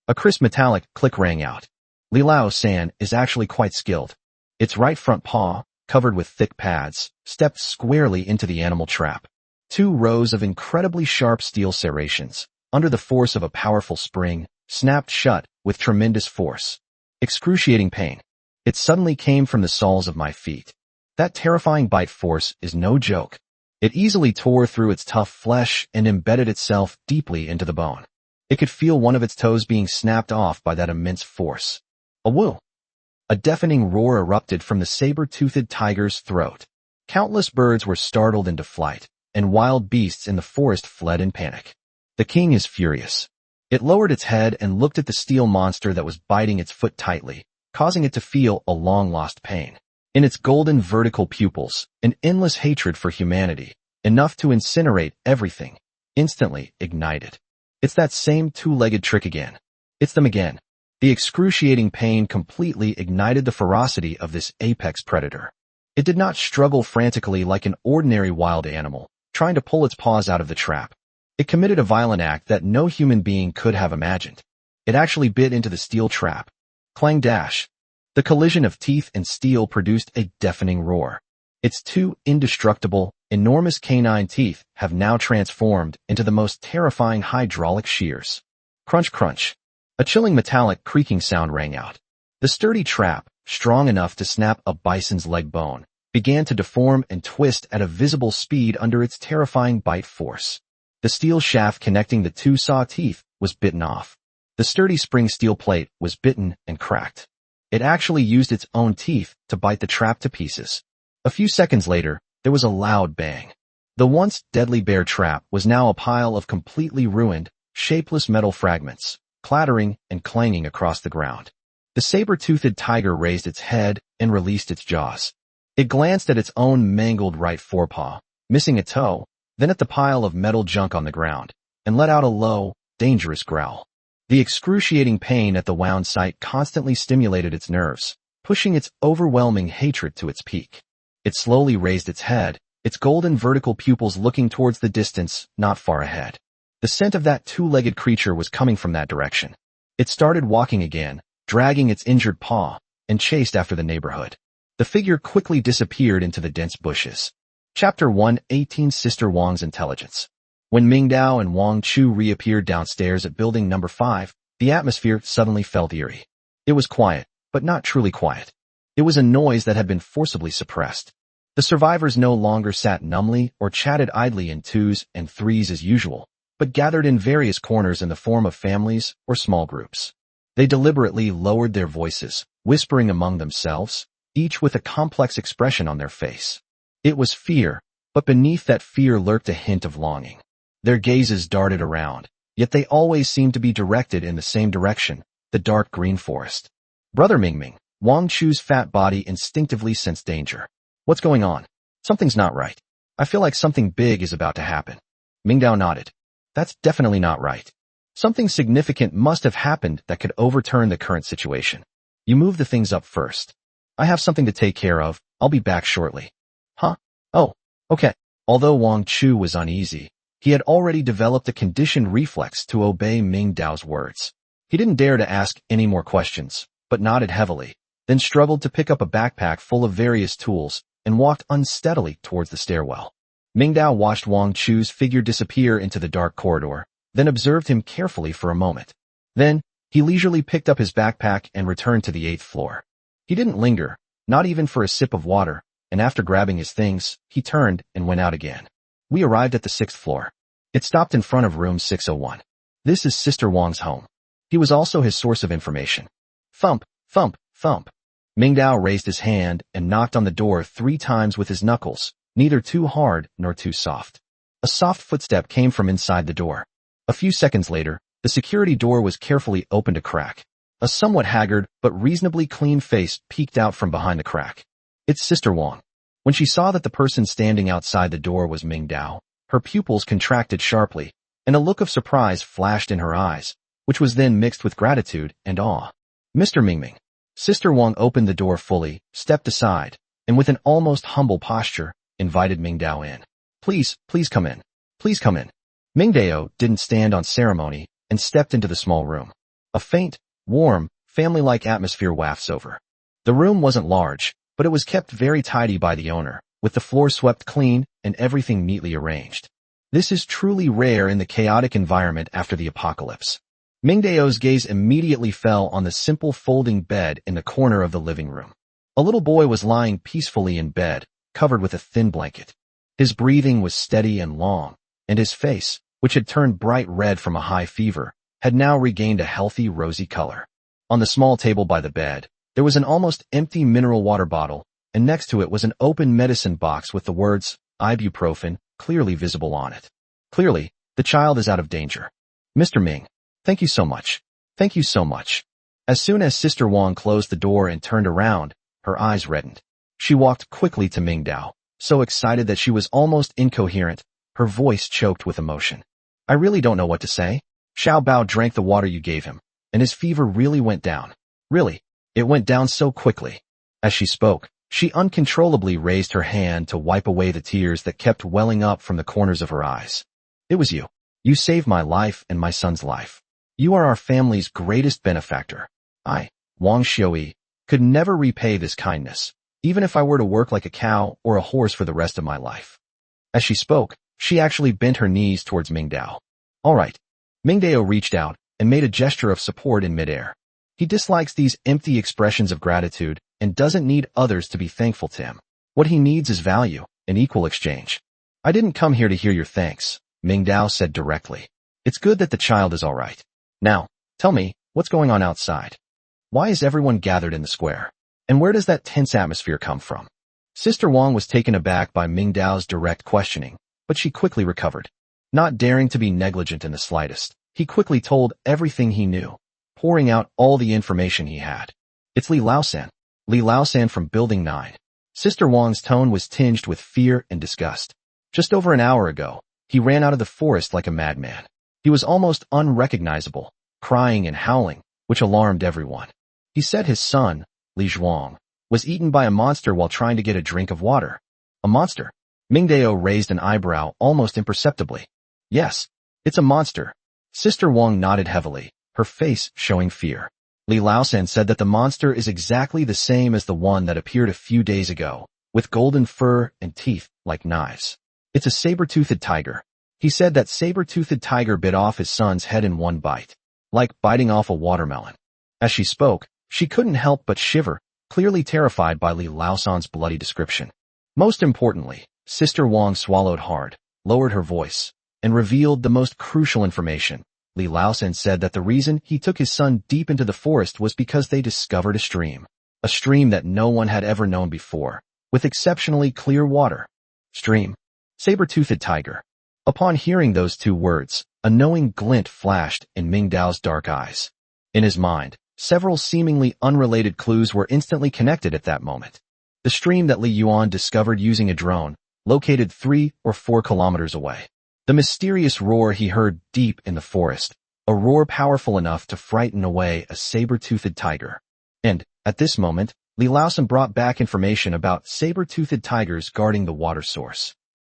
A crisp metallic click rang out. Li Laosan is actually quite skilled. Its right front paw, covered with thick pads, stepped squarely into the animal trap. 2 rows of incredibly sharp steel serrations, under the force of a powerful spring, snapped shut with tremendous force. Excruciating pain. It suddenly came from the soles of my feet. That terrifying bite force is no joke. It easily tore through its tough flesh and embedded itself deeply into the bone. It could feel one of its toes being snapped off by that immense force. A woo! A deafening roar erupted from the saber-toothed tiger's throat. Countless birds were startled into flight, and wild beasts in the forest fled in panic. The king is furious. It lowered its head and looked at the steel monster that was biting its foot tightly, causing it to feel a long-lost pain. In its golden vertical pupils, an endless hatred for humanity, enough to incinerate everything, instantly ignited. It's that same two-legged trick again. It's them again. The excruciating pain completely ignited the ferocity of this apex predator. It did not struggle frantically like an ordinary wild animal, trying to pull its paws out of the trap. It committed a violent act that no human being could have imagined. It actually bit into the steel trap. Clang dash. The collision of teeth and steel produced a deafening roar. Its 2 indestructible, enormous canine teeth have now transformed into the most terrifying hydraulic shears. Crunch crunch. A chilling metallic creaking sound rang out. The sturdy trap, strong enough to snap a bison's leg bone, began to deform and twist at a visible speed under its terrifying bite force. The steel shaft connecting the 2 saw teeth was bitten off. The sturdy spring steel plate was bitten and cracked. It actually used its own teeth to bite the trap to pieces. A few seconds later, there was a loud bang. The once deadly bear trap was now a pile of completely ruined, shapeless metal fragments, clattering and clanging across the ground. The saber-toothed tiger raised its head and released its jaws. It glanced at its own mangled right forepaw, missing a toe, then at the pile of metal junk on the ground, and let out a low, dangerous growl. The excruciating pain at the wound site constantly stimulated its nerves, pushing its overwhelming hatred to its peak. It slowly raised its head, its golden vertical pupils looking towards the distance, not far ahead. The scent of that two-legged creature was coming from that direction. It started walking again, dragging its injured paw, and chased after the neighborhood. The figure quickly disappeared into the dense bushes. Chapter 1:18 Sister Wang's Intelligence. When Mingdao and Wang Chu reappeared downstairs at building number 5, the atmosphere suddenly felt eerie. It was quiet, but not truly quiet. It was a noise that had been forcibly suppressed. The survivors no longer sat numbly or chatted idly in 2s and 3s as usual, but gathered in various corners in the form of families or small groups. They deliberately lowered their voices, whispering among themselves, each with a complex expression on their face. It was fear, but beneath that fear lurked a hint of longing. Their gazes darted around, yet they always seemed to be directed in the same direction, the dark green forest. Brother Mingming, Wang Chu's fat body instinctively sensed danger. What's going on? Something's not right. I feel like something big is about to happen. Mingdao nodded. That's definitely not right. Something significant must have happened that could overturn the current situation. You move the things up first. I have something to take care of. I'll be back shortly. Huh? Oh, okay. Although Wang Chu was uneasy, he had already developed a conditioned reflex to obey Ming Dao's words. He didn't dare to ask any more questions, but nodded heavily, then struggled to pick up a backpack full of various tools and walked unsteadily towards the stairwell. Ming Dao watched Wang Chu's figure disappear into the dark corridor, then observed him carefully for a moment. Then, he leisurely picked up his backpack and returned to the 8th floor. He didn't linger, not even for a sip of water, and after grabbing his things, he turned and went out again. We arrived at the 6th floor. It stopped in front of room 601. This is Sister Wang's home. He was also his source of information. Thump, thump, thump. Ming Dao raised his hand and knocked on the door 3 times with his knuckles, neither too hard nor too soft. A soft footstep came from inside the door. A few seconds later, the security door was carefully opened a crack. A somewhat haggard but reasonably clean face peeked out from behind the crack. It's Sister Wang. When she saw that the person standing outside the door was Ming Dao, her pupils contracted sharply, and a look of surprise flashed in her eyes, which was then mixed with gratitude and awe. Mr. Mingming. Sister Wang opened the door fully, stepped aside, and with an almost humble posture, invited Ming Dao in. Please come in. Please come in. Ming Dao didn't stand on ceremony and stepped into the small room. A faint, warm, family-like atmosphere wafts over. The room wasn't large, but it was kept very tidy by the owner, with the floor swept clean and everything neatly arranged. This is truly rare in the chaotic environment after the apocalypse. Ming Dao's gaze immediately fell on the simple folding bed in the corner of the living room. A little boy was lying peacefully in bed, covered with a thin blanket. His breathing was steady and long, and his face, which had turned bright red from a high fever, had now regained a healthy rosy color. On the small table by the bed, there was an almost empty mineral water bottle, and next to it was an open medicine box with the words, ibuprofen, clearly visible on it. Clearly, the child is out of danger. Mr. Ming, thank you so much. Thank you so much. As soon as Sister Wang closed the door and turned around, her eyes reddened. She walked quickly to Ming Dao, so excited that she was almost incoherent, her voice choked with emotion. I really don't know what to say. Xiao Bao drank the water you gave him, and his fever really went down. Really, it went down so quickly. As she spoke, she uncontrollably raised her hand to wipe away the tears that kept welling up from the corners of her eyes. It was you. You saved my life and my son's life. You are our family's greatest benefactor. I, Wang Xiaoyi, could never repay this kindness, even if I were to work like a cow or a horse for the rest of my life. As she spoke, she actually bent her knees towards Ming Dao. All right. Ming Dao reached out and made a gesture of support in midair. He dislikes these empty expressions of gratitude and doesn't need others to be thankful to him. What he needs is value, an equal exchange. I didn't come here to hear your thanks, Ming Dao said directly. It's good that the child is all right. Now, tell me, what's going on outside? Why is everyone gathered in the square? And where does that tense atmosphere come from? Sister Wang was taken aback by Ming Dao's direct questioning, but she quickly recovered. Not daring to be negligent in the slightest, he quickly told everything he knew, pouring out all the information he had. It's Li Laosan. Li Laosan from Building 9. Sister Wang's tone was tinged with fear and disgust. Just over an hour ago, he ran out of the forest like a madman. He was almost unrecognizable, crying and howling, which alarmed everyone. He said his son, Li Zhuang, was eaten by a monster while trying to get a drink of water. A monster? Ming Dao raised an eyebrow almost imperceptibly. Yes, it's a monster. Sister Wang nodded heavily, her face showing fear. Li Laosan said that the monster is exactly the same as the one that appeared a few days ago, with golden fur and teeth like knives. It's a saber-toothed tiger. He said that saber-toothed tiger bit off his son's head in one bite, like biting off a watermelon. As she spoke, she couldn't help but shiver, clearly terrified by Li Laosan's bloody description. Most importantly, Sister Wang swallowed hard, lowered her voice, and revealed the most crucial information. Li Laosan said that the reason he took his son deep into the forest was because they discovered a stream that no one had ever known before, with exceptionally clear water. Stream. Saber-toothed tiger. Upon hearing those two words, a knowing glint flashed in Ming Dao's dark eyes. In his mind, several seemingly unrelated clues were instantly connected at that moment. The stream that Li Yuan discovered using a drone, located 3 or 4 kilometers away. The mysterious roar he heard deep in the forest, a roar powerful enough to frighten away a saber-toothed tiger. And, at this moment, Li Laosan brought back information about saber-toothed tigers guarding the water source.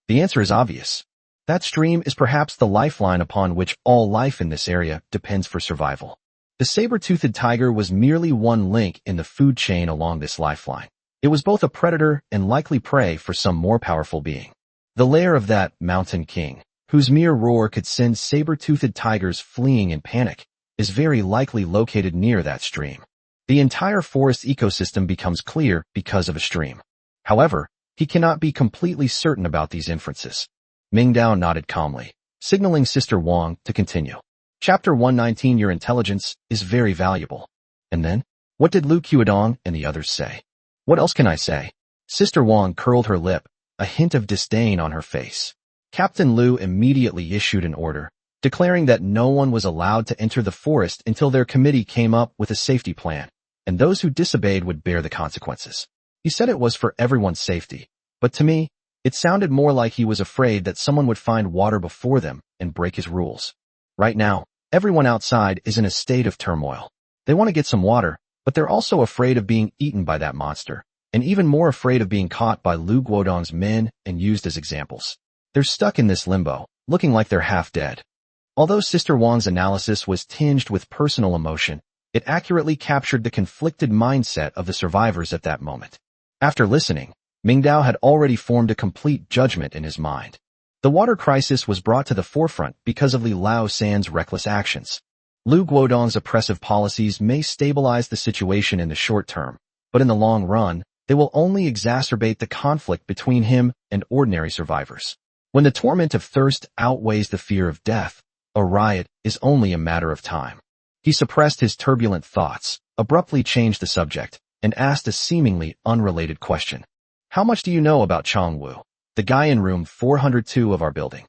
The answer is obvious. That stream is perhaps the lifeline upon which all life in this area depends for survival. The saber-toothed tiger was merely one link in the food chain along this lifeline. It was both a predator and likely prey for some more powerful being. The lair of that mountain king, whose mere roar could send saber-toothed tigers fleeing in panic, is very likely located near that stream. The entire forest ecosystem becomes clear because of a stream. However, he cannot be completely certain about these inferences. Ming Dao nodded calmly, signaling Sister Wang to continue. Chapter 119. Your intelligence is very valuable. And then, what did Lu Qiudong and the others say? What else can I say? Sister Wang curled her lip, a hint of disdain on her face. Captain Lu immediately issued an order, declaring that no one was allowed to enter the forest until their committee came up with a safety plan, and those who disobeyed would bear the consequences. He said it was for everyone's safety, but to me, it sounded more like he was afraid that someone would find water before them and break his rules. Right now, everyone outside is in a state of turmoil. They want to get some water, but they're also afraid of being eaten by that monster, and even more afraid of being caught by Lu Guodong's men and used as examples. They're stuck in this limbo, looking like they're half dead. Although Sister Wang's analysis was tinged with personal emotion, it accurately captured the conflicted mindset of the survivors at that moment. After listening, Ming Dao had already formed a complete judgment in his mind. The water crisis was brought to the forefront because of Li Laosan's reckless actions. Lu Guodong's oppressive policies may stabilize the situation in the short term, but in the long run, they will only exacerbate the conflict between him and ordinary survivors. When the torment of thirst outweighs the fear of death, a riot is only a matter of time. He suppressed his turbulent thoughts, abruptly changed the subject, and asked a seemingly unrelated question. How much do you know about Changwu, the guy in room 402 of our building?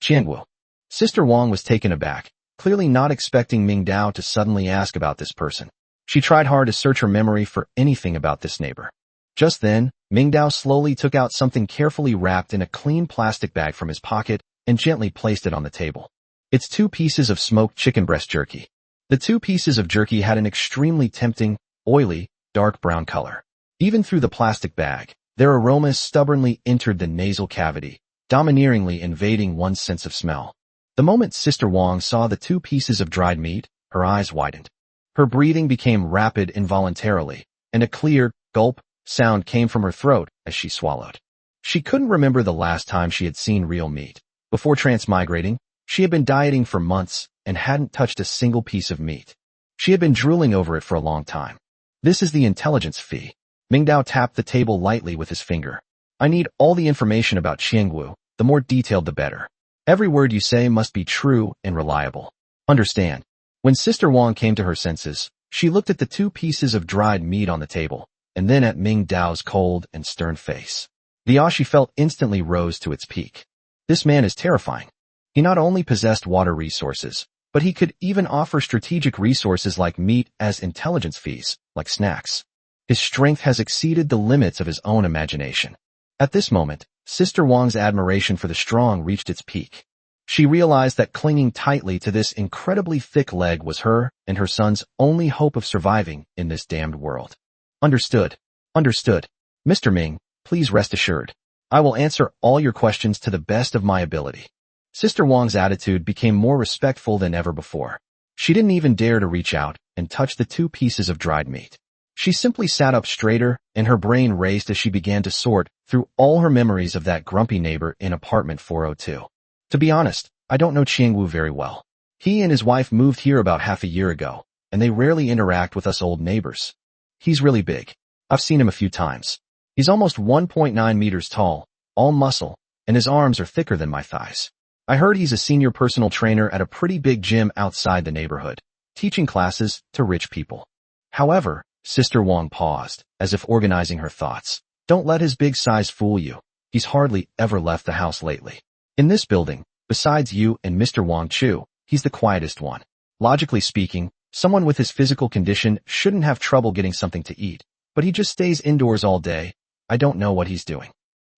Changwu. Sister Wang was taken aback, clearly not expecting Ming Dao to suddenly ask about this person. She tried hard to search her memory for anything about this neighbor. Just then, Ming Dao slowly took out something carefully wrapped in a clean plastic bag from his pocket and gently placed it on the table. It's 2 pieces of smoked chicken breast jerky. The 2 pieces of jerky had an extremely tempting, oily, dark brown color. Even through the plastic bag, their aroma stubbornly entered the nasal cavity, domineeringly invading one's sense of smell. The moment Sister Wang saw the 2 pieces of dried meat, her eyes widened. Her breathing became rapid involuntarily, and a clear, gulp, sound came from her throat as she swallowed. She couldn't remember the last time she had seen real meat. Before transmigrating, she had been dieting for months and hadn't touched a single piece of meat. She had been drooling over it for a long time. This is the intelligence fee. Ming Dao tapped the table lightly with his finger. I need all the information about Changwu, the more detailed the better. Every word you say must be true and reliable. Understand? When Sister Wang came to her senses, she looked at the 2 pieces of dried meat on the table, and then at Ming Dao's cold and stern face. The awe she felt instantly rose to its peak. This man is terrifying. He not only possessed water resources, but he could even offer strategic resources like meat as intelligence fees, like snacks. His strength has exceeded the limits of his own imagination. At this moment, Sister Wang's admiration for the strong reached its peak. She realized that clinging tightly to this incredibly thick leg was her and her son's only hope of surviving in this damned world. Understood. Understood. Mr. Ming, please rest assured. I will answer all your questions to the best of my ability. Sister Wang's attitude became more respectful than ever before. She didn't even dare to reach out and touch the 2 pieces of dried meat. She simply sat up straighter, and her brain raced as she began to sort through all her memories of that grumpy neighbor in apartment 402. To be honest, I don't know Changwu very well. He and his wife moved here about half a year ago, and they rarely interact with us old neighbors. He's really big. I've seen him a few times. He's almost 1.9 meters tall, all muscle, and his arms are thicker than my thighs. I heard he's a senior personal trainer at a pretty big gym outside the neighborhood, teaching classes to rich people. However, Sister Wang paused, as if organizing her thoughts. Don't let his big size fool you. He's hardly ever left the house lately. In this building, besides you and Mr. Wang Chu, he's the quietest one. Logically speaking, someone with his physical condition shouldn't have trouble getting something to eat, but he just stays indoors all day. I don't know what he's doing.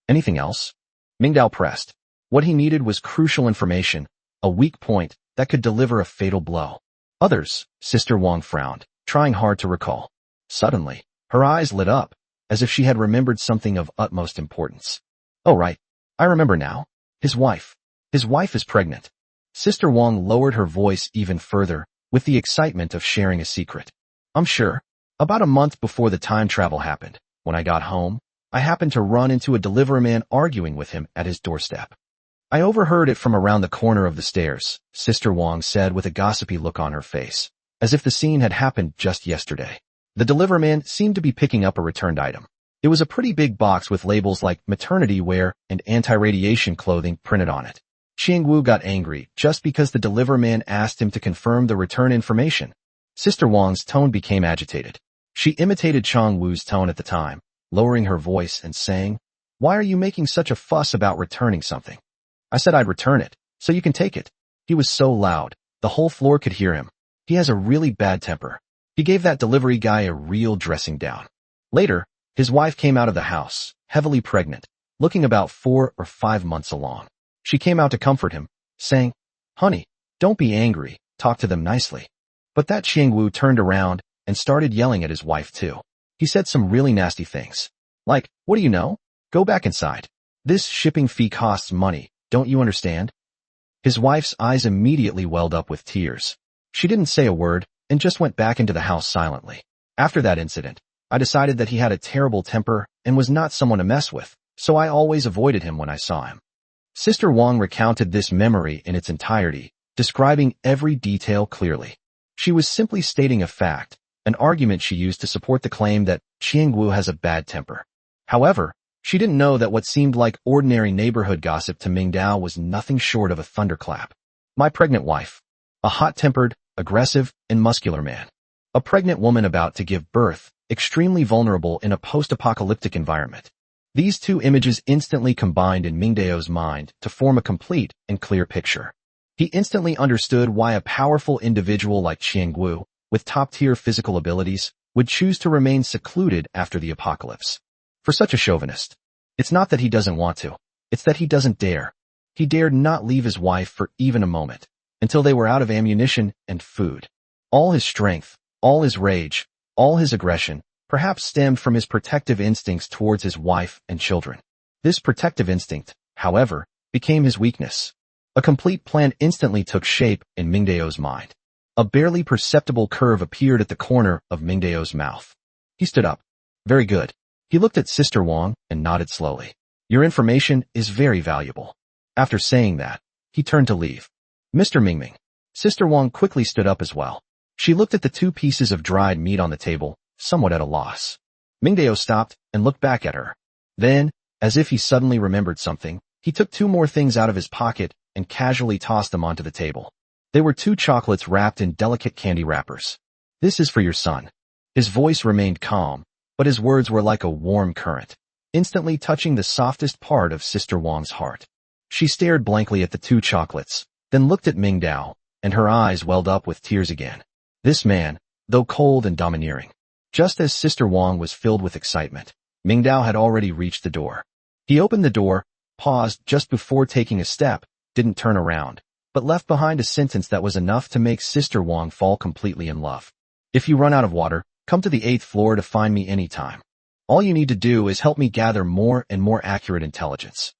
Anything else? Ming Dao pressed. What he needed was crucial information, a weak point that could deliver a fatal blow. Others, Sister Wang frowned, trying hard to recall. Suddenly, her eyes lit up, as if she had remembered something of utmost importance. Oh right, I remember now. His wife. His wife is pregnant. Sister Wang lowered her voice even further, with the excitement of sharing a secret. I'm sure. About a month before the time travel happened, when I got home, I happened to run into a delivery man arguing with him at his doorstep. I overheard it from around the corner of the stairs, Sister Wang said with a gossipy look on her face, as if the scene had happened just yesterday. The delivery man seemed to be picking up a returned item. It was a pretty big box with labels like maternity wear and anti-radiation clothing printed on it. Qiang Wu got angry just because the delivery man asked him to confirm the return information. Sister Wang's tone became agitated. She imitated Qiang Wu's tone at the time, lowering her voice and saying, "Why are you making such a fuss about returning something? I said I'd return it, so you can take it." He was so loud, the whole floor could hear him. He has a really bad temper. He gave that delivery guy a real dressing down. Later, his wife came out of the house, heavily pregnant, looking about 4 or 5 months along. She came out to comfort him, saying, "Honey, don't be angry, talk to them nicely." But that Qiang Wu turned around and started yelling at his wife too. He said some really nasty things. Like, "What do you know? Go back inside. This shipping fee costs money, don't you understand?" His wife's eyes immediately welled up with tears. She didn't say a word and just went back into the house silently. After that incident, I decided that he had a terrible temper and was not someone to mess with, so I always avoided him when I saw him. Sister Wang recounted this memory in its entirety, describing every detail clearly. She was simply stating a fact, an argument she used to support the claim that Qiang Wu has a bad temper. However, she didn't know that what seemed like ordinary neighborhood gossip to Ming Dao was nothing short of a thunderclap. My pregnant wife. A hot-tempered, aggressive, and muscular man. A pregnant woman about to give birth, extremely vulnerable in a post-apocalyptic environment. These two images instantly combined in Ming Dao's mind to form a complete and clear picture. He instantly understood why a powerful individual like Qiang Wu, with top-tier physical abilities, would choose to remain secluded after the apocalypse. For such a chauvinist, it's not that he doesn't want to, it's that he doesn't dare. He dared not leave his wife for even a moment, until they were out of ammunition and food. All his strength, all his rage, all his aggression, perhaps stemmed from his protective instincts towards his wife and children. This protective instinct, however, became his weakness. A complete plan instantly took shape in Ming Dao's mind. A barely perceptible curve appeared at the corner of Ming Dao's mouth. He stood up. Very good. He looked at Sister Wang and nodded slowly. Your information is very valuable. After saying that, he turned to leave. Mr. Mingming. Sister Wang quickly stood up as well. She looked at the 2 pieces of dried meat on the table, somewhat at a loss. Ming Dao stopped and looked back at her. Then, as if he suddenly remembered something, he took 2 more things out of his pocket and casually tossed them onto the table. They were 2 chocolates wrapped in delicate candy wrappers. This is for your son. His voice remained calm, but his words were like a warm current, instantly touching the softest part of Sister Wang's heart. She stared blankly at the 2 chocolates, then looked at Ming Dao, and her eyes welled up with tears again. This man, though cold and domineering. Just as Sister Wang was filled with excitement, Ming Dao had already reached the door. He opened the door, paused just before taking a step, didn't turn around, but left behind a sentence that was enough to make Sister Wang fall completely in love. If you run out of water, come to the 8th floor to find me anytime. All you need to do is help me gather more and more accurate intelligence.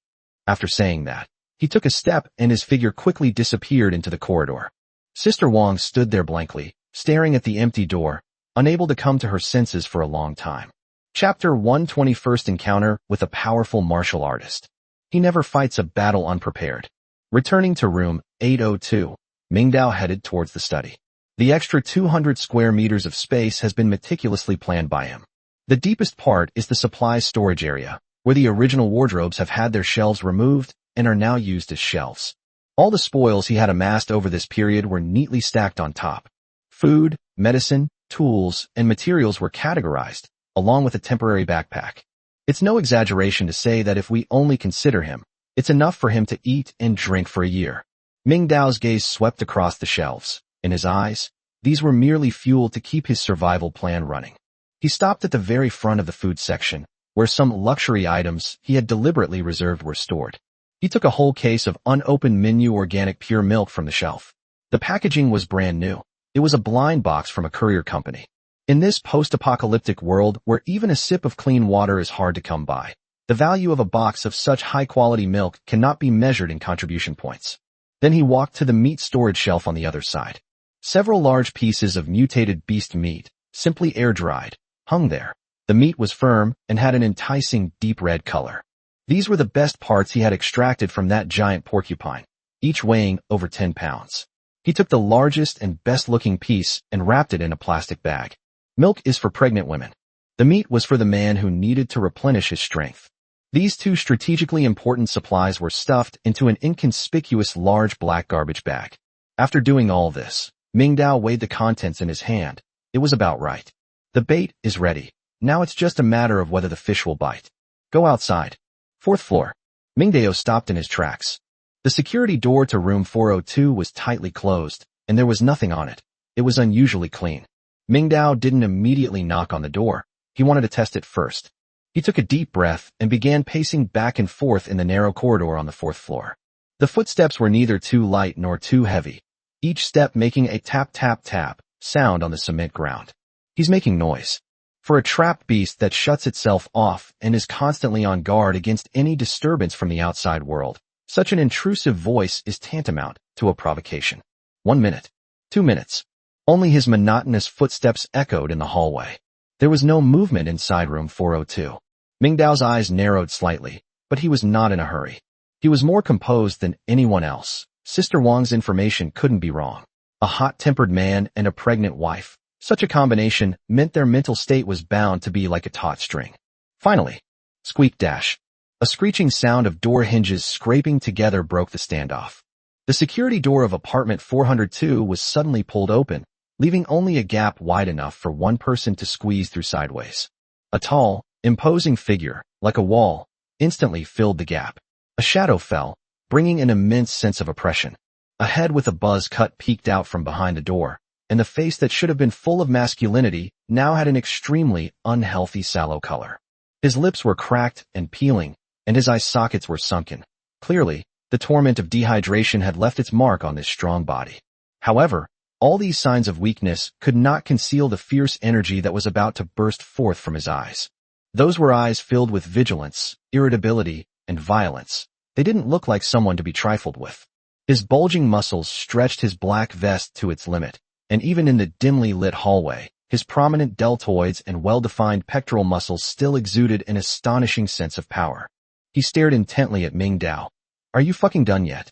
After saying that, he took a step and his figure quickly disappeared into the corridor. Sister Wang stood there blankly, staring at the empty door, unable to come to her senses for a long time. Chapter 1: First encounter with a powerful martial artist. He never fights a battle unprepared. Returning to room 802, Ming Dao headed towards the study. The extra 200 square meters of space has been meticulously planned by him. The deepest part is the supplies storage area, where the original wardrobes have had their shelves removed and are now used as shelves. All the spoils he had amassed over this period were neatly stacked on top. Food, medicine, tools, and materials were categorized, along with a temporary backpack. It's no exaggeration to say that if we only consider him, it's enough for him to eat and drink for a year. Ming Dao's gaze swept across the shelves. In his eyes, these were merely fuel to keep his survival plan running. He stopped at the very front of the food section, where some luxury items he had deliberately reserved were stored. He took a whole case of unopened Menu organic pure milk from the shelf. The packaging was brand new. It was a blind box from a courier company. In this post-apocalyptic world where even a sip of clean water is hard to come by, the value of a box of such high-quality milk cannot be measured in contribution points. Then he walked to the meat storage shelf on the other side. Several large pieces of mutated beast meat, simply air-dried, hung there. The meat was firm and had an enticing deep red color. These were the best parts he had extracted from that giant porcupine, each weighing over 10 pounds. He took the largest and best-looking piece and wrapped it in a plastic bag. Milk is for pregnant women. The meat was for the man who needed to replenish his strength. These two strategically important supplies were stuffed into an inconspicuous large black garbage bag. After doing all this, Mingdao weighed the contents in his hand. It was about right. The bait is ready. Now it's just a matter of whether the fish will bite. Go outside. 4th floor. Mingdao stopped in his tracks. The security door to room 402 was tightly closed, and there was nothing on it. It was unusually clean. Mingdao didn't immediately knock on the door. He wanted to test it first. He took a deep breath and began pacing back and forth in the narrow corridor on the 4th floor. The footsteps were neither too light nor too heavy, each step making a tap-tap-tap sound on the cement ground. He's making noise. For a trapped beast that shuts itself off and is constantly on guard against any disturbance from the outside world, such an intrusive voice is tantamount to a provocation. 1 minute. 2 minutes. Only his monotonous footsteps echoed in the hallway. There was no movement inside room 402. Mingdao's eyes narrowed slightly, but he was not in a hurry. He was more composed than anyone else. Sister Wang's information couldn't be wrong. A hot-tempered man and a pregnant wife. Such a combination meant their mental state was bound to be like a taut string. Finally, squeak dash. A screeching sound of door hinges scraping together broke the standoff. The security door of apartment 402 was suddenly pulled open, leaving only a gap wide enough for one person to squeeze through sideways. A tall, imposing figure, like a wall, instantly filled the gap. A shadow fell, bringing an immense sense of oppression. A head with a buzz cut peeked out from behind the door, and the face that should have been full of masculinity now had an extremely unhealthy sallow color. His lips were cracked and peeling, and his eye sockets were sunken. Clearly, the torment of dehydration had left its mark on this strong body. However, all these signs of weakness could not conceal the fierce energy that was about to burst forth from his eyes. Those were eyes filled with vigilance, irritability, and violence. They didn't look like someone to be trifled with. His bulging muscles stretched his black vest to its limit, and even in the dimly lit hallway, his prominent deltoids and well-defined pectoral muscles still exuded an astonishing sense of power. He stared intently at Mingdao. Are you fucking done yet?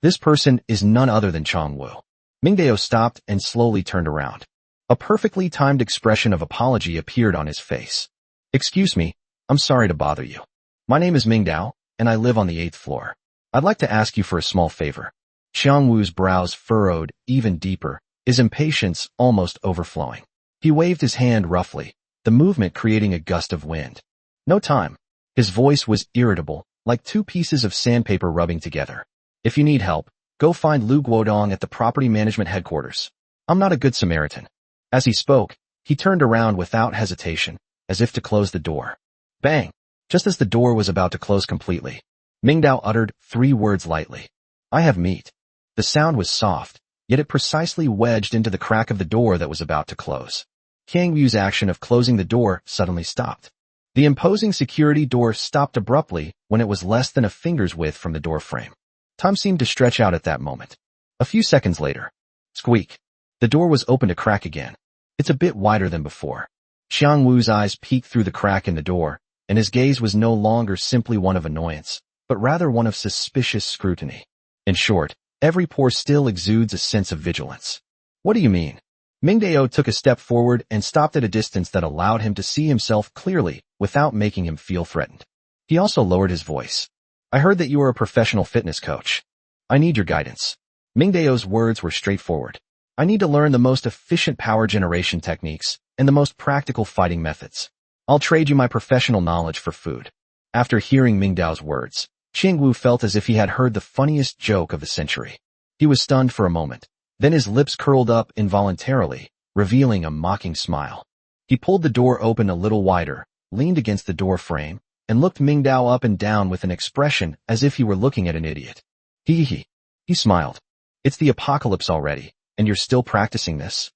This person is none other than Changwu. Mingdao stopped and slowly turned around. A perfectly timed expression of apology appeared on his face. Excuse me, I'm sorry to bother you. My name is Mingdao, and I live on the 8th floor. I'd like to ask you for a small favor. Xiangwu's brows furrowed even deeper, his impatience almost overflowing. He waved his hand roughly, the movement creating a gust of wind. No time. His voice was irritable, like two pieces of sandpaper rubbing together. If you need help, go find Lu Guodong at the property management headquarters. I'm not a good Samaritan. As he spoke, he turned around without hesitation, as if to close the door. Bang! Just as the door was about to close completely, Mingdao uttered 3 words lightly. I have meat. The sound was soft, yet it precisely wedged into the crack of the door that was about to close. Qiangyu's action of closing the door suddenly stopped. The imposing security door stopped abruptly when it was less than a finger's width from the door frame. Time seemed to stretch out at that moment. A few seconds later, squeak. The door was opened a crack again. It's a bit wider than before. Xiangwu's eyes peeked through the crack in the door, and his gaze was no longer simply one of annoyance, but rather one of suspicious scrutiny. In short, every pore still exudes a sense of vigilance. What do you mean? Mingdao took a step forward and stopped at a distance that allowed him to see himself clearly without making him feel threatened. He also lowered his voice. I heard that you are a professional fitness coach. I need your guidance. Mingdao's words were straightforward. I need to learn the most efficient power generation techniques and the most practical fighting methods. I'll trade you my professional knowledge for food. After hearing Mingdao's words, Qiangwu felt as if he had heard the funniest joke of the century. He was stunned for a moment. Then his lips curled up involuntarily, revealing a mocking smile. He pulled the door open a little wider, leaned against the door frame, and looked Mingdao up and down with an expression as if he were looking at an idiot. He smiled. It's the apocalypse already, and you're still practicing this?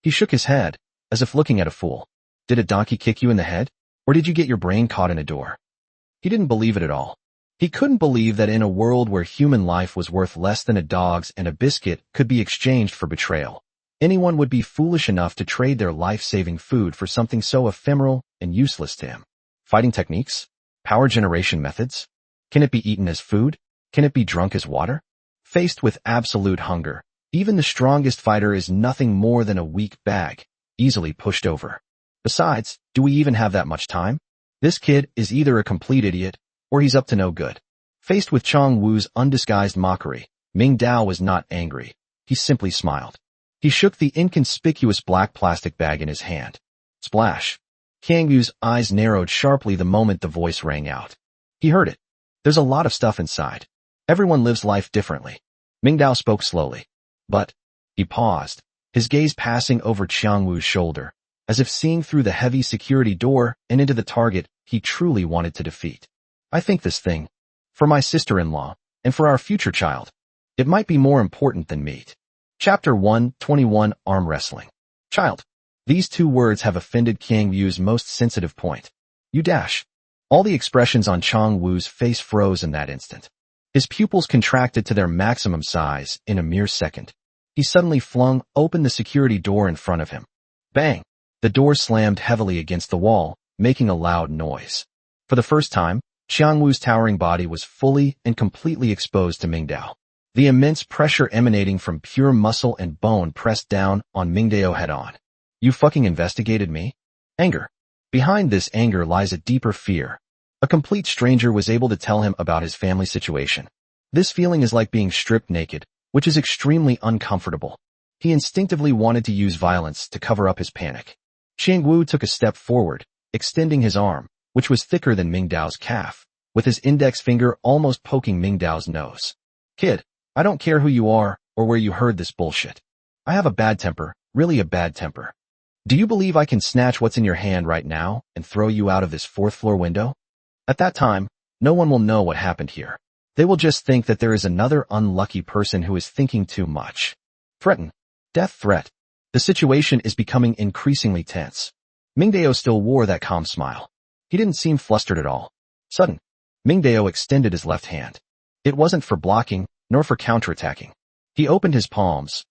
He shook his head, as if looking at a fool. Did a donkey kick you in the head? Or did you get your brain caught in a door? He didn't believe it at all. He couldn't believe that in a world where human life was worth less than a dog's and a biscuit could be exchanged for betrayal, anyone would be foolish enough to trade their life-saving food for something so ephemeral and useless to him. Fighting techniques? Power generation methods? Can it be eaten as food? Can it be drunk as water? Faced with absolute hunger, even the strongest fighter is nothing more than a weak bag, easily pushed over. Besides, do we even have that much time? This kid is either a complete idiot, or he's up to no good. Faced with Chang Wu's undisguised mockery, Ming Dao was not angry. He simply smiled. He shook the inconspicuous black plastic bag in his hand. Splash. Kang Yu's eyes narrowed sharply the moment the voice rang out. He heard it. There's a lot of stuff inside. Everyone lives life differently. Ming Dao spoke slowly. But, he paused, his gaze passing over Chang Wu's shoulder, as if seeing through the heavy security door and into the target he truly wanted to defeat. I think this thing, for my sister-in-law, and for our future child, it might be more important than meat. Chapter 121 Arm Wrestling. Child. These two words have offended Kang Yu's most sensitive point. You dash. All the expressions on Chang Wu's face froze in that instant. His pupils contracted to their maximum size in a mere second. He suddenly flung open the security door in front of him. Bang! The door slammed heavily against the wall, making a loud noise. For the first time, Chang Wu's towering body was fully and completely exposed to Ming Dao. The immense pressure emanating from pure muscle and bone pressed down on Ming Dao head-on. You fucking investigated me? Anger. Behind this anger lies a deeper fear. A complete stranger was able to tell him about his family situation. This feeling is like being stripped naked, which is extremely uncomfortable. He instinctively wanted to use violence to cover up his panic. Chang Wu took a step forward, extending his arm, which was thicker than Ming Dao's calf, with his index finger almost poking Ming Dao's nose. Kid, I don't care who you are or where you heard this bullshit. I have a bad temper, really a bad temper. Do you believe I can snatch what's in your hand right now and throw you out of this fourth-floor window? At that time, no one will know what happened here. They will just think that there is another unlucky person who is thinking too much. Threaten. Death threat. The situation is becoming increasingly tense. Ming Dao still wore that calm smile. He didn't seem flustered at all. Sudden. Ming Dao extended his left hand. It wasn't for blocking, nor for counterattacking. He opened his palms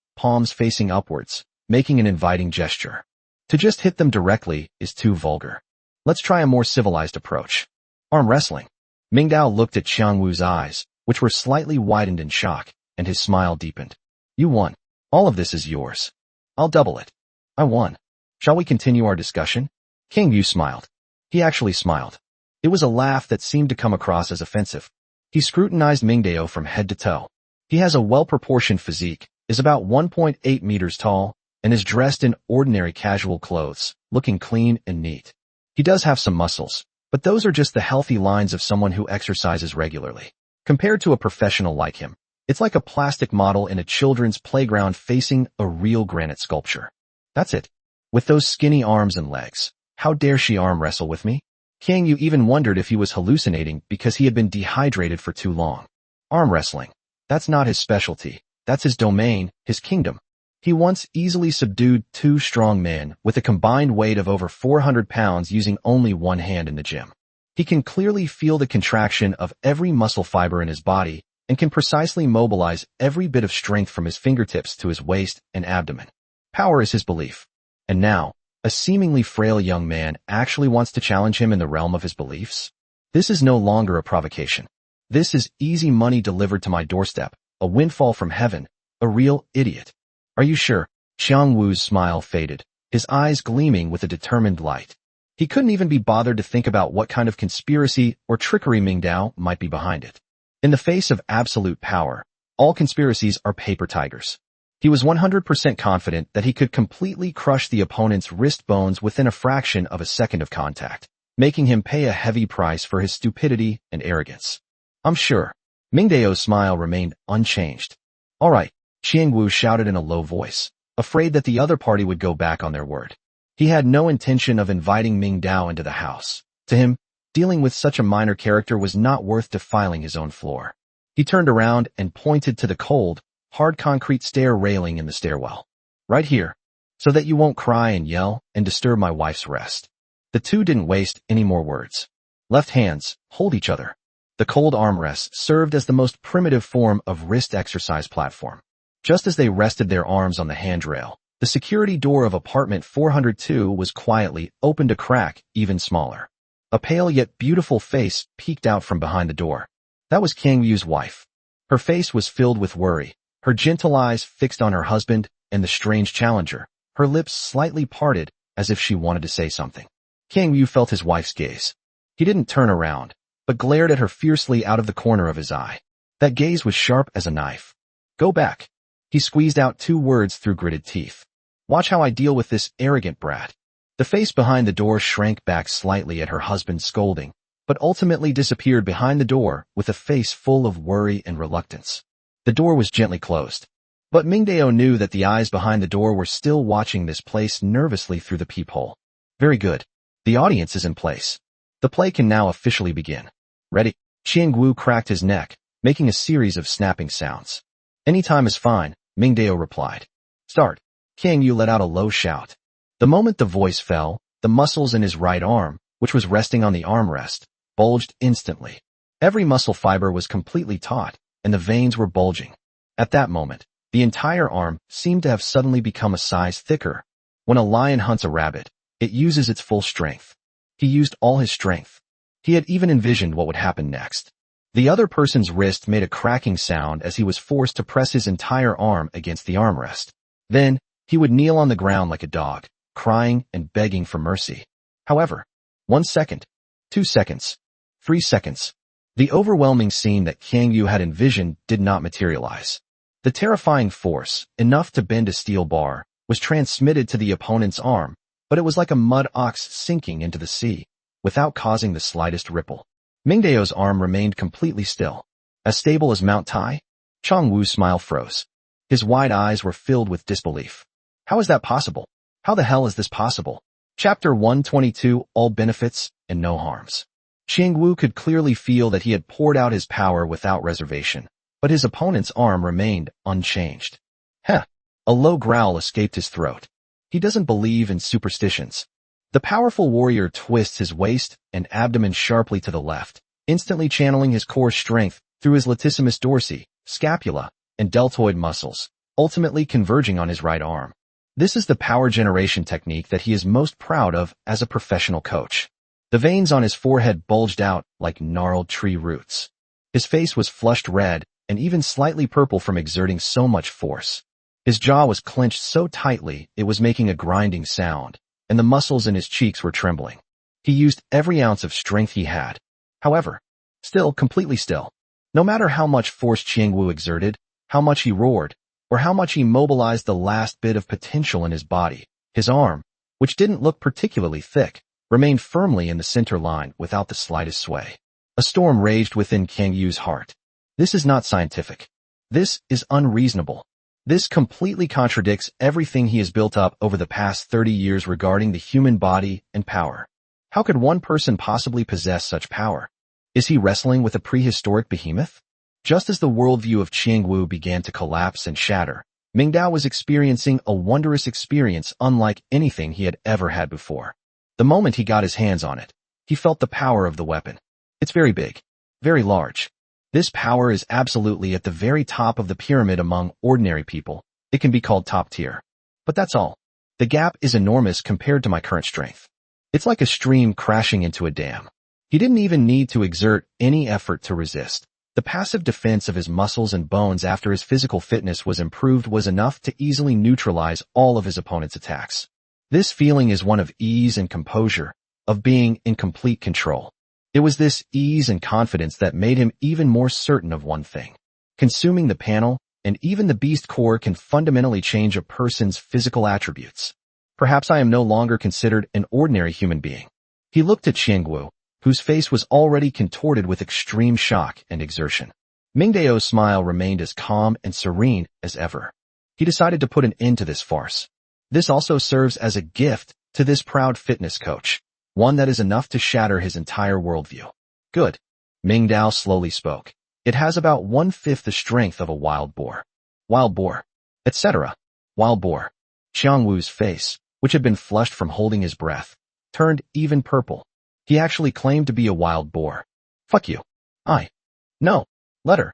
facing upwards, making an inviting gesture. To just hit them directly is too vulgar. Let's try a more civilized approach. Arm wrestling. Ming Dao looked at Chang Wu's eyes, which were slightly widened in shock, and his smile deepened. You won. All of this is yours. I'll double it. I won. Shall we continue our discussion? Kang Yu smiled. He actually smiled. It was a laugh that seemed to come across as offensive. He scrutinized Ming Dao from head to toe. He has a well-proportioned physique, is about 1.8 meters tall, and is dressed in ordinary casual clothes, looking clean and neat. He does have some muscles, but those are just the healthy lines of someone who exercises regularly. Compared to a professional like him, it's like a plastic model in a children's playground facing a real granite sculpture. That's it. With those skinny arms and legs, how dare she arm wrestle with me? Kang Yu even wondered if he was hallucinating because he had been dehydrated for too long. Arm wrestling. That's not his specialty. That's his domain, his kingdom. He once easily subdued 2 strong men with a combined weight of over 400 pounds using only one hand in the gym. He can clearly feel the contraction of every muscle fiber in his body and can precisely mobilize every bit of strength from his fingertips to his waist and abdomen. Power is his belief. And now, a seemingly frail young man actually wants to challenge him in the realm of his beliefs? This is no longer a provocation. This is easy money delivered to my doorstep, a windfall from heaven, a real idiot. Are you sure? Chang Wu's smile faded, his eyes gleaming with a determined light. He couldn't even be bothered to think about what kind of conspiracy or trickery Ming Dao might be behind it. In the face of absolute power, all conspiracies are paper tigers. He was 100% confident that he could completely crush the opponent's wrist bones within a fraction of a second of contact, making him pay a heavy price for his stupidity and arrogance. I'm sure. Ming Dao's smile remained unchanged. All right, Chang Wu shouted in a low voice, afraid that the other party would go back on their word. He had no intention of inviting Ming Dao into the house. To him, dealing with such a minor character was not worth defiling his own floor. He turned around and pointed to the cold, hard concrete stair railing in the stairwell. Right here, so that you won't cry and yell and disturb my wife's rest. The two didn't waste any more words. Left hands hold each other. The cold armrests served as the most primitive form of wrist exercise platform. Just as they rested their arms on the handrail, the security door of apartment 402 was quietly opened a crack even smaller. A pale yet beautiful face peeked out from behind the door. That was Kang Yu's wife. Her face was filled with worry, her gentle eyes fixed on her husband and the strange challenger, her lips slightly parted as if she wanted to say something. Kang Yu felt his wife's gaze. He didn't turn around, but glared at her fiercely out of the corner of his eye. That gaze was sharp as a knife. Go back. He squeezed out 2 words through gritted teeth. Watch how I deal with this arrogant brat. The face behind the door shrank back slightly at her husband's scolding, but ultimately disappeared behind the door with a face full of worry and reluctance. The door was gently closed. But Mingdao knew that the eyes behind the door were still watching this place nervously through the peephole. Very good. The audience is in place. The play can now officially begin. Ready? Qiang Wu cracked his neck, making a series of snapping sounds. Any time is fine, Mingdao replied. Start. Kang Yu let out a low shout. The moment the voice fell, the muscles in his right arm, which was resting on the armrest, bulged instantly. Every muscle fiber was completely taut, and the veins were bulging. At that moment, the entire arm seemed to have suddenly become a size thicker. When a lion hunts a rabbit, it uses its full strength. He used all his strength. He had even envisioned what would happen next. The other person's wrist made a cracking sound as he was forced to press his entire arm against the armrest. Then, he would kneel on the ground like a dog, crying and begging for mercy. However, 1 second, 2 seconds, 3 seconds. The overwhelming scene that Kang Yu had envisioned did not materialize. The terrifying force, enough to bend a steel bar, was transmitted to the opponent's arm, but it was like a mud ox sinking into the sea, without causing the slightest ripple. Mingdao's arm remained completely still. As stable as Mount Tai? Chang Wu's smile froze. His wide eyes were filled with disbelief. How is that possible? How the hell is this possible? Chapter 122, All Benefits and No Harms. Qiang Wu could clearly feel that he had poured out his power without reservation, but his opponent's arm remained unchanged. Heh! A low growl escaped his throat. He doesn't believe in superstitions. The powerful warrior twists his waist and abdomen sharply to the left, instantly channeling his core strength through his latissimus dorsi, scapula, and deltoid muscles, ultimately converging on his right arm. This is the power generation technique that he is most proud of as a professional coach. The veins on his forehead bulged out like gnarled tree roots. His face was flushed red and even slightly purple from exerting so much force. His jaw was clenched so tightly it was making a grinding sound, and the muscles in his cheeks were trembling. He used every ounce of strength he had. However, still completely still. No matter how much force Qiang Wu exerted, how much he roared, or how much he mobilized the last bit of potential in his body, his arm, which didn't look particularly thick, remained firmly in the center line without the slightest sway. A storm raged within Kang Yu's heart. This is not scientific. This is unreasonable. This completely contradicts everything he has built up over the past 30 years regarding the human body and power. How could one person possibly possess such power? Is he wrestling with a prehistoric behemoth? Just as the worldview of Qiang Wu began to collapse and shatter, Mingdao was experiencing a wondrous experience unlike anything he had ever had before. The moment he got his hands on it, he felt the power of the weapon. It's very big, very large. This power is absolutely at the very top of the pyramid among ordinary people. It can be called top tier. But that's all. The gap is enormous compared to my current strength. It's like a stream crashing into a dam. He didn't even need to exert any effort to resist. The passive defense of his muscles and bones after his physical fitness was improved was enough to easily neutralize all of his opponent's attacks. This feeling is one of ease and composure, of being in complete control. It was this ease and confidence that made him even more certain of one thing. Consuming the panel and even the beast core can fundamentally change a person's physical attributes. Perhaps I am no longer considered an ordinary human being. He looked at Qiang Wu, whose face was already contorted with extreme shock and exertion. Mingdao's smile remained as calm and serene as ever. He decided to put an end to this farce. This also serves as a gift to this proud fitness coach, one that is enough to shatter his entire worldview. Good. Mingdao slowly spoke. It has about 1/5 the strength of a wild boar. Wild boar. Etc. Wild boar. Xiang Wu's face, which had been flushed from holding his breath, turned even purple. He actually claimed to be a wild boar. Fuck you. No. Let her.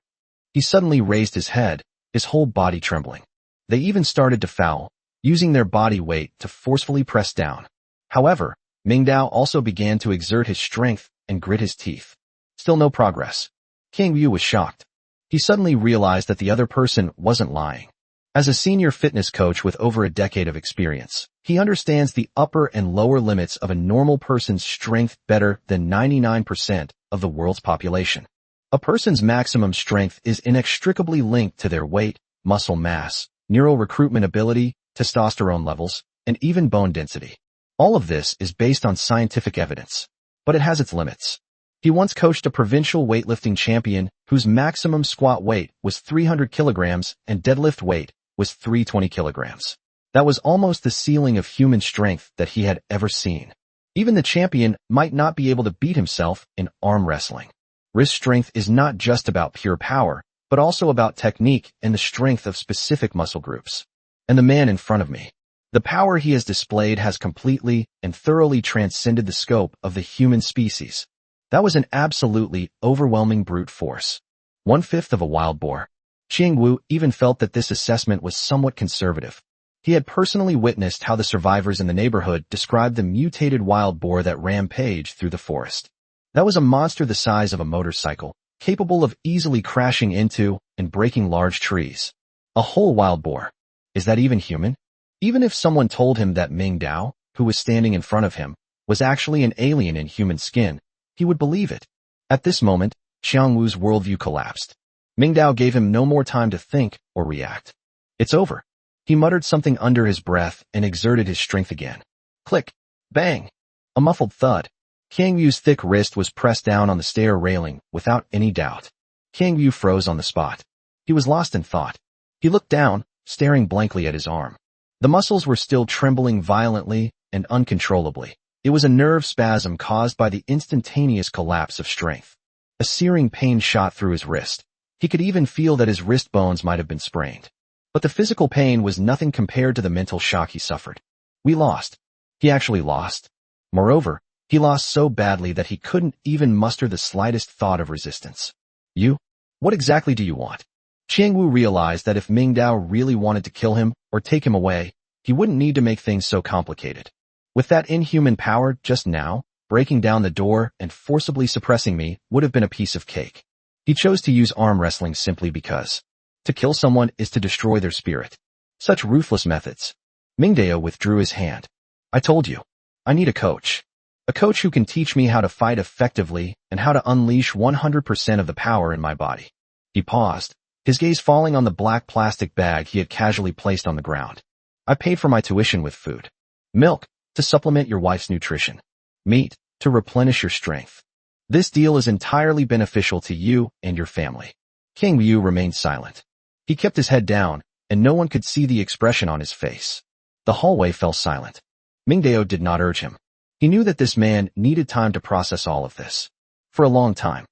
He suddenly raised his head, his whole body trembling. They even started to foul, using their body weight to forcefully press down. However, Mingdao also began to exert his strength and grit his teeth. Still no progress. King Yu was shocked. He suddenly realized that the other person wasn't lying. As a senior fitness coach with over a decade of experience, he understands the upper and lower limits of a normal person's strength better than 99% of the world's population. A person's maximum strength is inextricably linked to their weight, muscle mass, neural recruitment ability, testosterone levels, and even bone density. All of this is based on scientific evidence, but it has its limits. He once coached a provincial weightlifting champion whose maximum squat weight was 300 kilograms and deadlift weight was 320 kilograms. That was almost the ceiling of human strength that he had ever seen. Even the champion might not be able to beat himself in arm wrestling. Wrist strength is not just about pure power, but also about technique and the strength of specific muscle groups. And the man in front of me, the power he has displayed has completely and thoroughly transcended the scope of the human species. That was an absolutely overwhelming brute force. 1/5 of a wild boar. Xiang Wu even felt that this assessment was somewhat conservative. He had personally witnessed how the survivors in the neighborhood described the mutated wild boar that rampaged through the forest. That was a monster the size of a motorcycle, capable of easily crashing into and breaking large trees. A whole wild boar. Is that even human? Even if someone told him that Mingdao, who was standing in front of him, was actually an alien in human skin, he would believe it. At this moment, Xiang Wu's worldview collapsed. Mingdao gave him no more time to think or react. It's over. He muttered something under his breath and exerted his strength again. Click. Bang. A muffled thud. King Yu's thick wrist was pressed down on the stair railing without any doubt. King Yu froze on the spot. He was lost in thought. He looked down, staring blankly at his arm. The muscles were still trembling violently and uncontrollably. It was a nerve spasm caused by the instantaneous collapse of strength. A searing pain shot through his wrist. He could even feel that his wrist bones might have been sprained. But the physical pain was nothing compared to the mental shock he suffered. We lost. He actually lost. Moreover, he lost so badly that he couldn't even muster the slightest thought of resistance. You? What exactly do you want? Xiang Wu realized that if Mingdao really wanted to kill him or take him away, he wouldn't need to make things so complicated. With that inhuman power just now, breaking down the door and forcibly suppressing me would have been a piece of cake. He chose to use arm wrestling simply because to kill someone is to destroy their spirit. Such ruthless methods. Mingdao withdrew his hand. I told you. I need a coach. A coach who can teach me how to fight effectively and how to unleash 100% of the power in my body. He paused, his gaze falling on the black plastic bag he had casually placed on the ground. I paid for my tuition with food. Milk, to supplement your wife's nutrition. Meat, to replenish your strength. This deal is entirely beneficial to you and your family. King Yu remained silent. He kept his head down, and no one could see the expression on his face. The hallway fell silent. Mingdao did not urge him. He knew that this man needed time to process all of this. For a long time.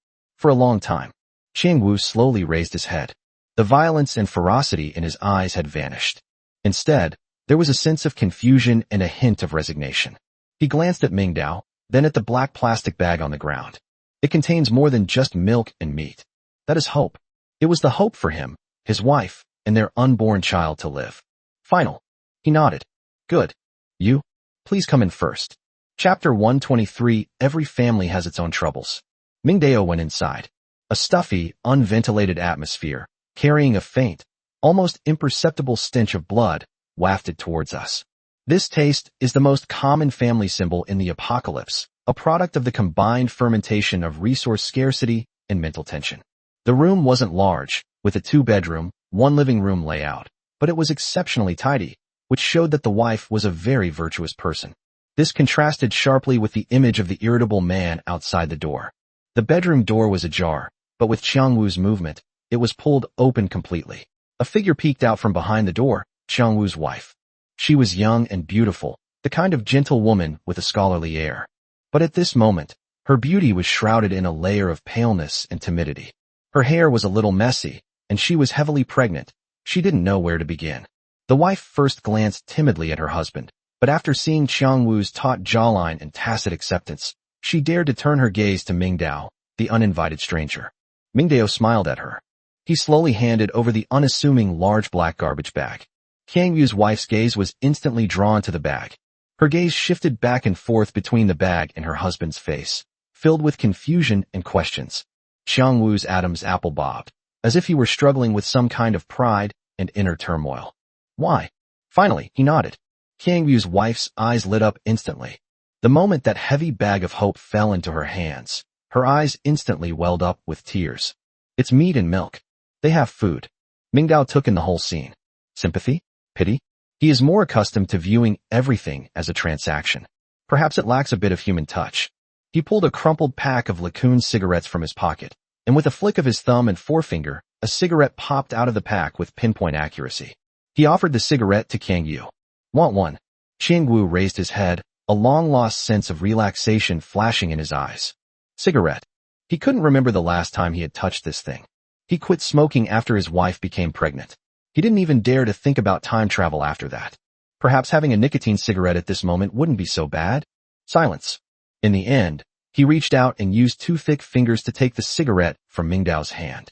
Xiang Wu slowly raised his head. The violence and ferocity in his eyes had vanished. Instead, there was a sense of confusion and a hint of resignation. He glanced at Mingdao, then at the black plastic bag on the ground. It contains more than just milk and meat. That is hope. It was the hope for him, his wife, and their unborn child to live. Final. He nodded. Good. You? Please come in first. Chapter 123, Every family has its own troubles. Mingdao went inside. A stuffy, unventilated atmosphere, carrying a faint, almost imperceptible stench of blood, wafted towards us. This taste is the most common family symbol in the apocalypse, a product of the combined fermentation of resource scarcity and mental tension. The room wasn't large, with a 2-bedroom, 1 living room layout, but it was exceptionally tidy, which showed that the wife was a very virtuous person. This contrasted sharply with the image of the irritable man outside the door. The bedroom door was ajar, but with Xiang Wu's movement, it was pulled open completely. A figure peeked out from behind the door, Xiang Wu's wife. She was young and beautiful, the kind of gentle woman with a scholarly air. But at this moment, her beauty was shrouded in a layer of paleness and timidity. Her hair was a little messy, and she was heavily pregnant, She didn't know where to begin. The wife first glanced timidly at her husband, but after seeing Qiang Wu's taut jawline and tacit acceptance, she dared to turn her gaze to Ming Dao, the uninvited stranger. Ming Dao smiled at her. He slowly handed over the unassuming large black garbage bag. Qiang Wu's wife's gaze was instantly drawn to the bag. Her gaze shifted back and forth between the bag and her husband's face, filled with confusion and questions. Qiang Wu's Adam's apple bobbed, as if he were struggling with some kind of pride and inner turmoil. Why? Finally, he nodded. Qiang Wu's wife's eyes lit up instantly. The moment that heavy bag of hope fell into her hands, her eyes instantly welled up with tears. It's meat and milk. They have food. Ming Dao took in the whole scene. Sympathy? Pity? He is more accustomed to viewing everything as a transaction. Perhaps it lacks a bit of human touch. He pulled a crumpled pack of Lacoon cigarettes from his pocket, and with a flick of his thumb and forefinger, a cigarette popped out of the pack with pinpoint accuracy. He offered the cigarette to Qiang Wu. Want one? Qiang Wu raised his head, a long-lost sense of relaxation flashing in his eyes. Cigarette. He couldn't remember the last time he had touched this thing. He quit smoking after his wife became pregnant. He didn't even dare to think about time travel after that. Perhaps having a nicotine cigarette at this moment wouldn't be so bad. Silence. In the end, he reached out and used two thick fingers to take the cigarette from Ming Dao's hand.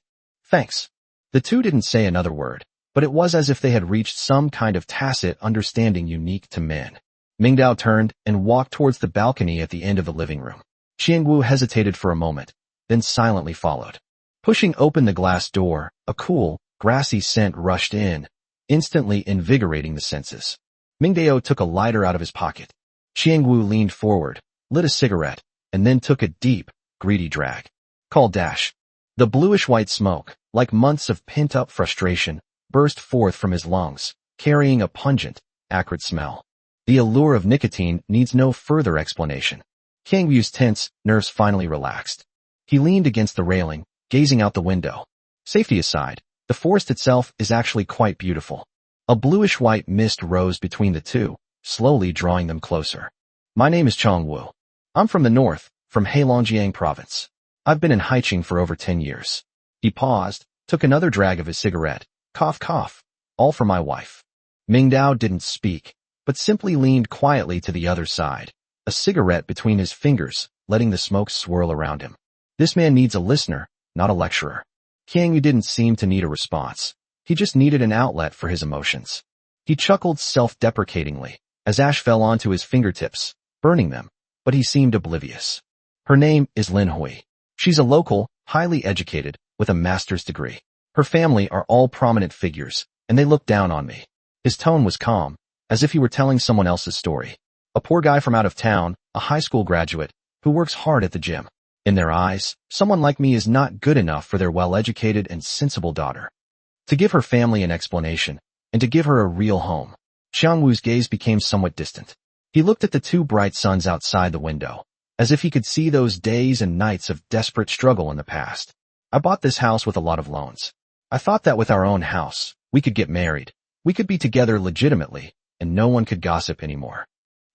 Thanks. The two didn't say another word, but it was as if they had reached some kind of tacit understanding unique to men. Ming Dao turned and walked towards the balcony at the end of the living room. Qiang Wu hesitated for a moment, then silently followed. Pushing open the glass door, a cool, grassy scent rushed in, instantly invigorating the senses. Ming Dao took a lighter out of his pocket. Qiang Wu leaned forward, lit a cigarette, and then took a deep, greedy drag. Call dash. The bluish-white smoke, like months of pent-up frustration, burst forth from his lungs, carrying a pungent, acrid smell. The allure of nicotine needs no further explanation. Qiang Wu's tense nerves finally relaxed. He leaned against the railing, gazing out the window. Safety aside, the forest itself is actually quite beautiful. A bluish-white mist rose between the two, slowly drawing them closer. My name is Qiang Wu. I'm from the north, from Heilongjiang province. I've been in Haiqing for over 10 years. He paused, took another drag of his cigarette. Cough, cough. All for my wife. Ming Dao didn't speak, but simply leaned quietly to the other side, a cigarette between his fingers, letting the smoke swirl around him. This man needs a listener, not a lecturer. Qiang Wu didn't seem to need a response. He just needed an outlet for his emotions. He chuckled self-deprecatingly, as ash fell onto his fingertips, burning them, but he seemed oblivious. Her name is Lin Hui. She's a local, highly educated, with a master's degree. Her family are all prominent figures, and they look down on me. His tone was calm, as if he were telling someone else's story. A poor guy from out of town, a high school graduate, who works hard at the gym. In their eyes, someone like me is not good enough for their well-educated and sensible daughter. To give her family an explanation, and to give her a real home. Qiang Wu's gaze became somewhat distant. He looked at the two bright suns outside the window, as if he could see those days and nights of desperate struggle in the past. I bought this house with a lot of loans. I thought that with our own house, we could get married. We could be together legitimately, and no one could gossip anymore.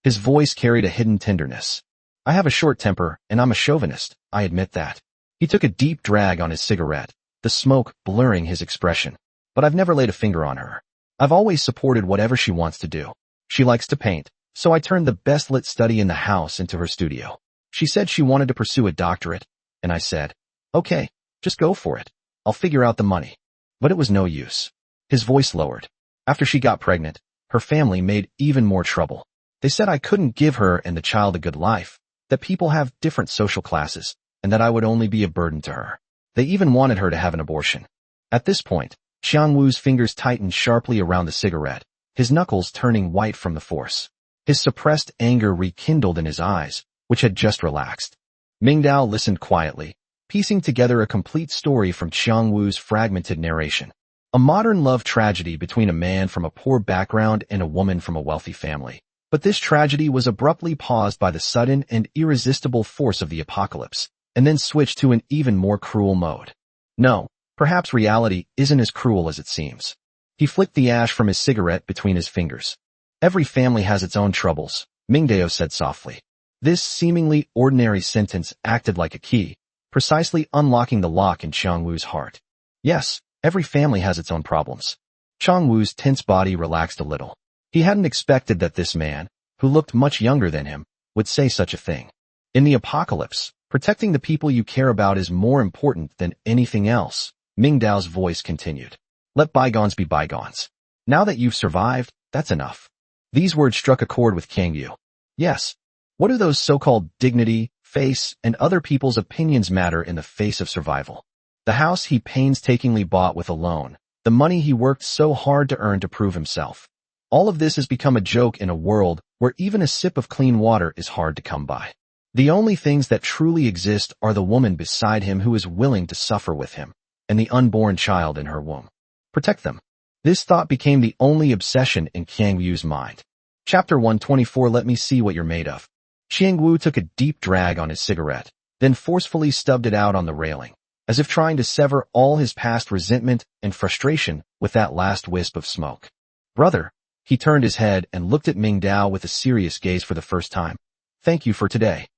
His voice carried a hidden tenderness. I have a short temper, and I'm a chauvinist, I admit that. He took a deep drag on his cigarette, the smoke blurring his expression. But I've never laid a finger on her. I've always supported whatever she wants to do. She likes to paint, so I turned the best-lit study in the house into her studio. She said she wanted to pursue a doctorate, and I said, okay, just go for it. I'll figure out the money. But it was no use. His voice lowered. After she got pregnant, her family made even more trouble. They said I couldn't give her and the child a good life, that people have different social classes, and that I would only be a burden to her. They even wanted her to have an abortion. At this point, Qiang Wu's fingers tightened sharply around the cigarette, his knuckles turning white from the force. His suppressed anger rekindled in his eyes, which had just relaxed. Ming Dao listened quietly, piecing together a complete story from Qiang Wu's fragmented narration. A modern love tragedy between a man from a poor background and a woman from a wealthy family. But this tragedy was abruptly paused by the sudden and irresistible force of the apocalypse, and then switched to an even more cruel mode. No, perhaps reality isn't as cruel as it seems. He flicked the ash from his cigarette between his fingers. Every family has its own troubles, Ming Dao said softly. This seemingly ordinary sentence acted like a key, precisely unlocking the lock in Qiang Wu's heart. Yes, every family has its own problems. Chang Wu's tense body relaxed a little. He hadn't expected that this man, who looked much younger than him, would say such a thing. In the apocalypse, protecting the people you care about is more important than anything else, Ming Dao's voice continued. Let bygones be bygones. Now that you've survived, that's enough. These words struck a chord with Kang Yu. Yes. What do those so-called dignity, face, and other people's opinions matter in the face of survival? The house he painstakingly bought with a loan, the money he worked so hard to earn to prove himself. All of this has become a joke in a world where even a sip of clean water is hard to come by. The only things that truly exist are the woman beside him who is willing to suffer with him, and the unborn child in her womb. Protect them. This thought became the only obsession in Kang Yu's mind. Chapter 124. Let me see what you're made of. Qiang Wu took a deep drag on his cigarette, then forcefully stubbed it out on the railing, as if trying to sever all his past resentment and frustration with that last wisp of smoke. Brother, he turned his head and looked at Ming Dao with a serious gaze for the first time. Thank you for today.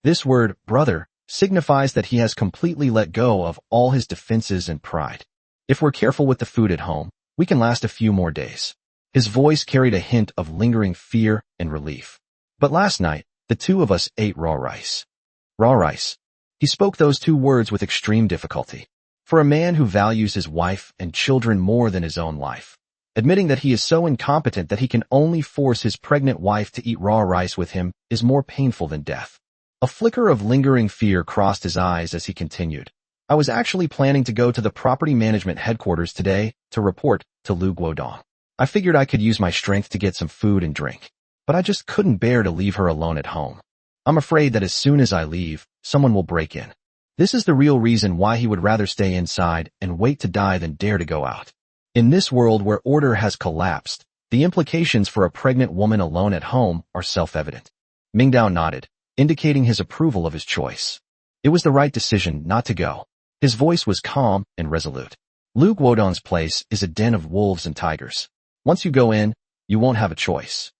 This word, brother, signifies that he has completely let go of all his defenses and pride. If we're careful with the food at home, we can last a few more days. His voice carried a hint of lingering fear and relief. But last night, the two of us ate raw rice. Raw rice. He spoke those two words with extreme difficulty. For a man who values his wife and children more than his own life, admitting that he is so incompetent that he can only force his pregnant wife to eat raw rice with him is more painful than death. A flicker of lingering fear crossed his eyes as he continued. I was actually planning to go to the property management headquarters today to report to Lu Guodong. I figured I could use my strength to get some food and drink, but I just couldn't bear to leave her alone at home. I'm afraid that as soon as I leave, someone will break in. This is the real reason why he would rather stay inside and wait to die than dare to go out. In this world where order has collapsed, the implications for a pregnant woman alone at home are self-evident. Ming Dao nodded, indicating his approval of his choice. It was the right decision not to go. His voice was calm and resolute. Lu Guodong's place is a den of wolves and tigers. Once you go in, you won't have a choice.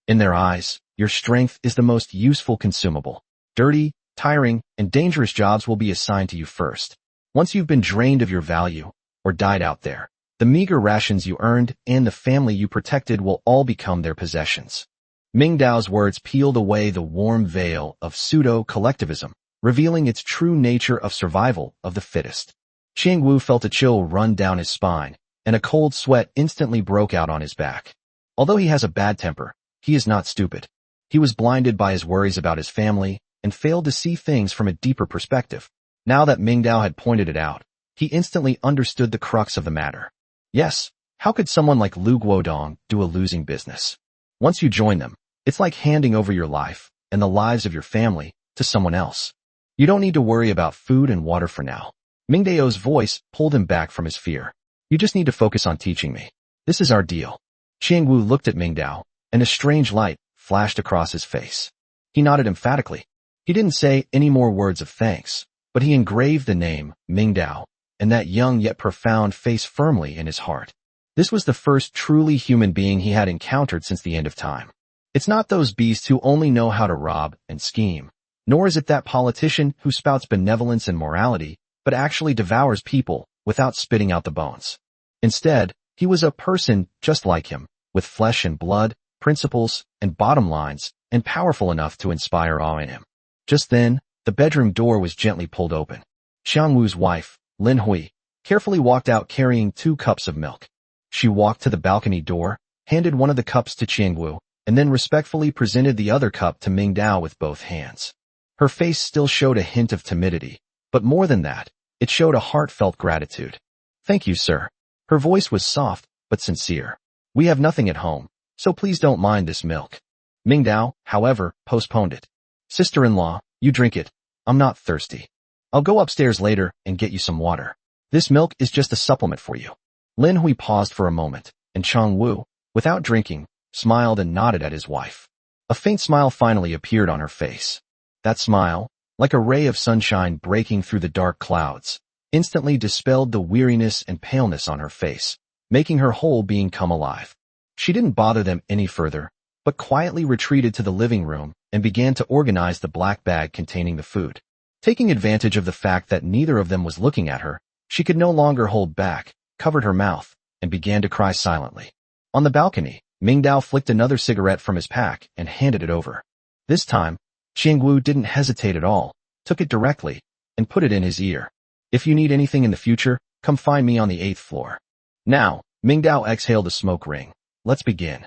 In their eyes, your strength is the most useful consumable. Dirty, tiring, and dangerous jobs will be assigned to you first. Once you've been drained of your value, or died out there, the meager rations you earned and the family you protected will all become their possessions. Ming Dao's words peeled away the warm veil of pseudo-collectivism, revealing its true nature of survival of the fittest. Qiang Wu felt a chill run down his spine, and a cold sweat instantly broke out on his back. Although he has a bad temper, he is not stupid. He was blinded by his worries about his family and failed to see things from a deeper perspective. Now that Ming Dao had pointed it out, he instantly understood the crux of the matter. Yes, how could someone like Lu Guodong do a losing business? Once you join them, it's like handing over your life and the lives of your family to someone else. You don't need to worry about food and water for now. Ming Dao's voice pulled him back from his fear. You just need to focus on teaching me. This is our deal. Qiang Wu looked at Ming Dao, and a strange light flashed across his face. He nodded emphatically. He didn't say any more words of thanks, but he engraved the name Ming Dao and that young yet profound face firmly in his heart. This was the first truly human being he had encountered since the end of time. It's not those beasts who only know how to rob and scheme, nor is it that politician who spouts benevolence and morality, but actually devours people without spitting out the bones. Instead, he was a person just like him, with flesh and blood, principles, and bottom lines, and powerful enough to inspire awe in him. Just then, the bedroom door was gently pulled open. Qiang Wu's wife, Lin Hui, carefully walked out carrying 2 cups of milk. She walked to the balcony door, handed one of the cups to Qiang Wu, and then respectfully presented the other cup to Ming Dao with both hands. Her face still showed a hint of timidity, but more than that, it showed a heartfelt gratitude. Thank you, sir. Her voice was soft, but sincere. We have nothing at home, so please don't mind this milk. Ming Dao, however, postponed it. Sister-in-law, you drink it. I'm not thirsty. I'll go upstairs later and get you some water. This milk is just a supplement for you. Lin Hui paused for a moment, and Qiang Wu, without drinking, smiled and nodded at his wife. A faint smile finally appeared on her face. That smile, like a ray of sunshine breaking through the dark clouds, instantly dispelled the weariness and paleness on her face, making her whole being come alive. She didn't bother them any further, but quietly retreated to the living room and began to organize the black bag containing the food. Taking advantage of the fact that neither of them was looking at her, she could no longer hold back, covered her mouth, and began to cry silently. On the balcony, Ming Dao flicked another cigarette from his pack and handed it over. This time, Qiangwu didn't hesitate at all, took it directly, and put it in his ear. If you need anything in the future, come find me on the 8th floor. Now, Ming Dao exhaled a smoke ring. Let's begin.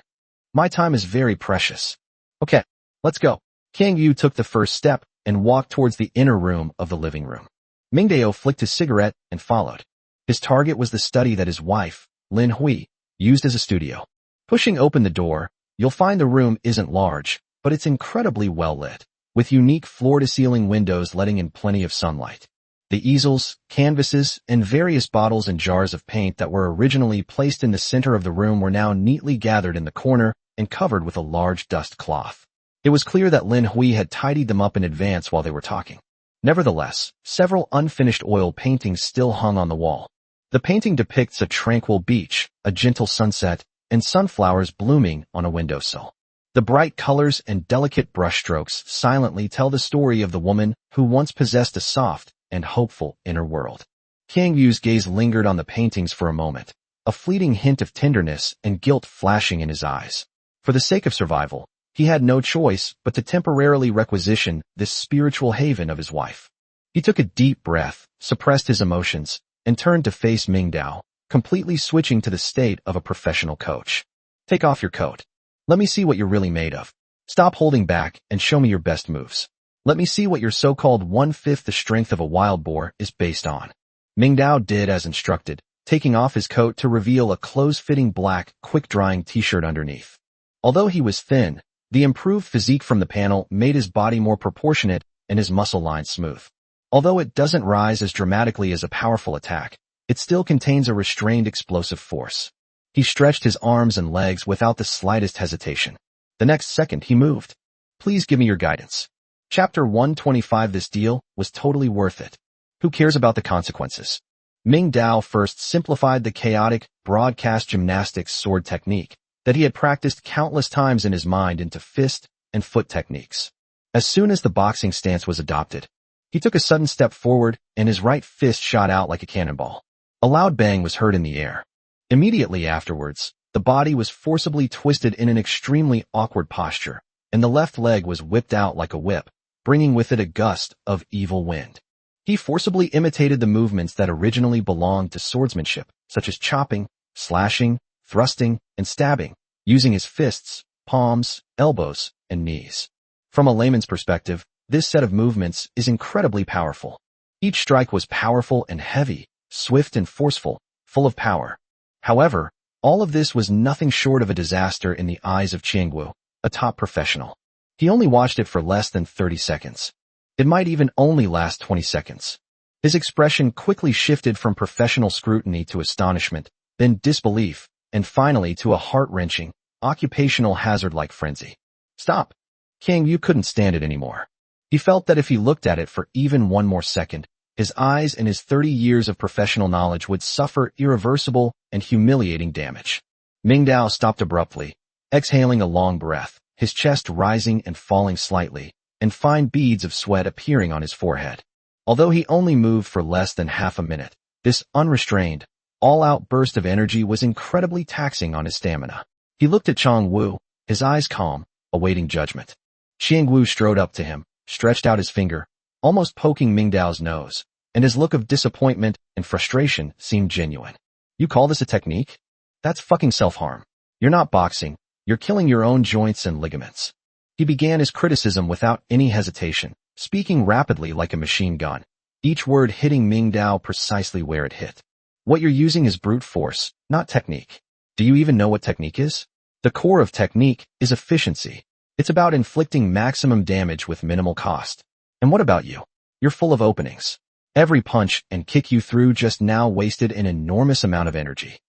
My time is very precious. Okay, let's go. Qiangwu took the first step and walked towards the inner room of the living room. Ming Dao flicked his cigarette and followed. His target was the study that his wife, Lin Hui, used as a studio. Pushing open the door, you'll find the room isn't large, but it's incredibly well lit, with unique floor-to-ceiling windows letting in plenty of sunlight. The easels, canvases, and various bottles and jars of paint that were originally placed in the center of the room were now neatly gathered in the corner and covered with a large dust cloth. It was clear that Lin Hui had tidied them up in advance while they were talking. Nevertheless, several unfinished oil paintings still hung on the wall. The painting depicts a tranquil beach, a gentle sunset, and sunflowers blooming on a windowsill. The bright colors and delicate brushstrokes silently tell the story of the woman who once possessed a soft and hopeful inner world. Qiangyu's gaze lingered on the paintings for a moment, a fleeting hint of tenderness and guilt flashing in his eyes. For the sake of survival, he had no choice but to temporarily requisition this spiritual haven of his wife. He took a deep breath, suppressed his emotions, and turned to face Ming Dao, completely switching to the state of a professional coach. Take off your coat. Let me see what you're really made of. Stop holding back and show me your best moves. Let me see what your so-called 1/5 the strength of a wild boar is based on. Ming Dao did as instructed, taking off his coat to reveal a close-fitting black, quick-drying t-shirt underneath. Although he was thin, the improved physique from the panel made his body more proportionate and his muscle lines smooth. Although it doesn't rise as dramatically as a powerful attack, it still contains a restrained explosive force. He stretched his arms and legs without the slightest hesitation. The next second he moved. Please give me your guidance. Chapter 125. This deal was totally worth it. Who cares about the consequences? Ming Dao first simplified the chaotic, broadcast gymnastics sword technique that he had practiced countless times in his mind into fist and foot techniques. As soon as the boxing stance was adopted, he took a sudden step forward and his right fist shot out like a cannonball. A loud bang was heard in the air. Immediately afterwards, the body was forcibly twisted in an extremely awkward posture, and the left leg was whipped out like a whip, bringing with it a gust of evil wind. He forcibly imitated the movements that originally belonged to swordsmanship, such as chopping, slashing, thrusting, and stabbing, using his fists, palms, elbows, and knees. From a layman's perspective, this set of movements is incredibly powerful. Each strike was powerful and heavy, swift and forceful, full of power. However, all of this was nothing short of a disaster in the eyes of Qiangwu, a top professional. He only watched it for less than 30 seconds. It might even only last 20 seconds. His expression quickly shifted from professional scrutiny to astonishment, then disbelief, and finally to a heart-wrenching, occupational hazard-like frenzy. Stop! Qiangwu couldn't stand it anymore. He felt that if he looked at it for even one more second, his eyes and his 30 years of professional knowledge would suffer irreversible and humiliating damage. Ming Dao stopped abruptly, exhaling a long breath, his chest rising and falling slightly, and fine beads of sweat appearing on his forehead. Although he only moved for less than half a minute, this unrestrained, all-out burst of energy was incredibly taxing on his stamina. He looked at Qiangwu, his eyes calm, awaiting judgment. Qiangwu strode up to him, stretched out his finger, almost poking Ming Dao's nose, and his look of disappointment and frustration seemed genuine. You call this a technique? That's fucking self-harm. You're not boxing, you're killing your own joints and ligaments. He began his criticism without any hesitation, speaking rapidly like a machine gun, each word hitting Ming Dao precisely where it hit. What you're using is brute force, not technique. Do you even know what technique is? The core of technique is efficiency. It's about inflicting maximum damage with minimal cost. And what about you? You're full of openings. Every punch and kick you threw just now wasted an enormous amount of energy.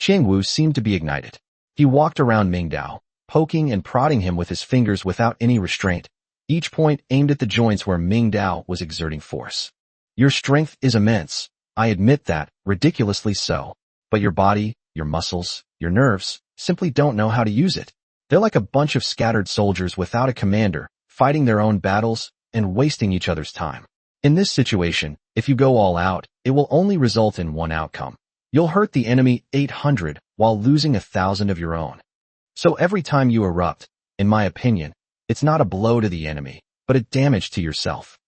Qiangwu seemed to be ignited. He walked around Ming Dao, poking and prodding him with his fingers without any restraint, each point aimed at the joints where Ming Dao was exerting force. Your strength is immense. I admit that, ridiculously so. But your body, your muscles, your nerves, simply don't know how to use it. They're like a bunch of scattered soldiers without a commander, fighting their own battles and wasting each other's time. In this situation, if you go all out, it will only result in one outcome. You'll hurt the enemy 800 while losing 1,000 of your own. So every time you erupt, in my opinion, it's not a blow to the enemy, but a damage to yourself.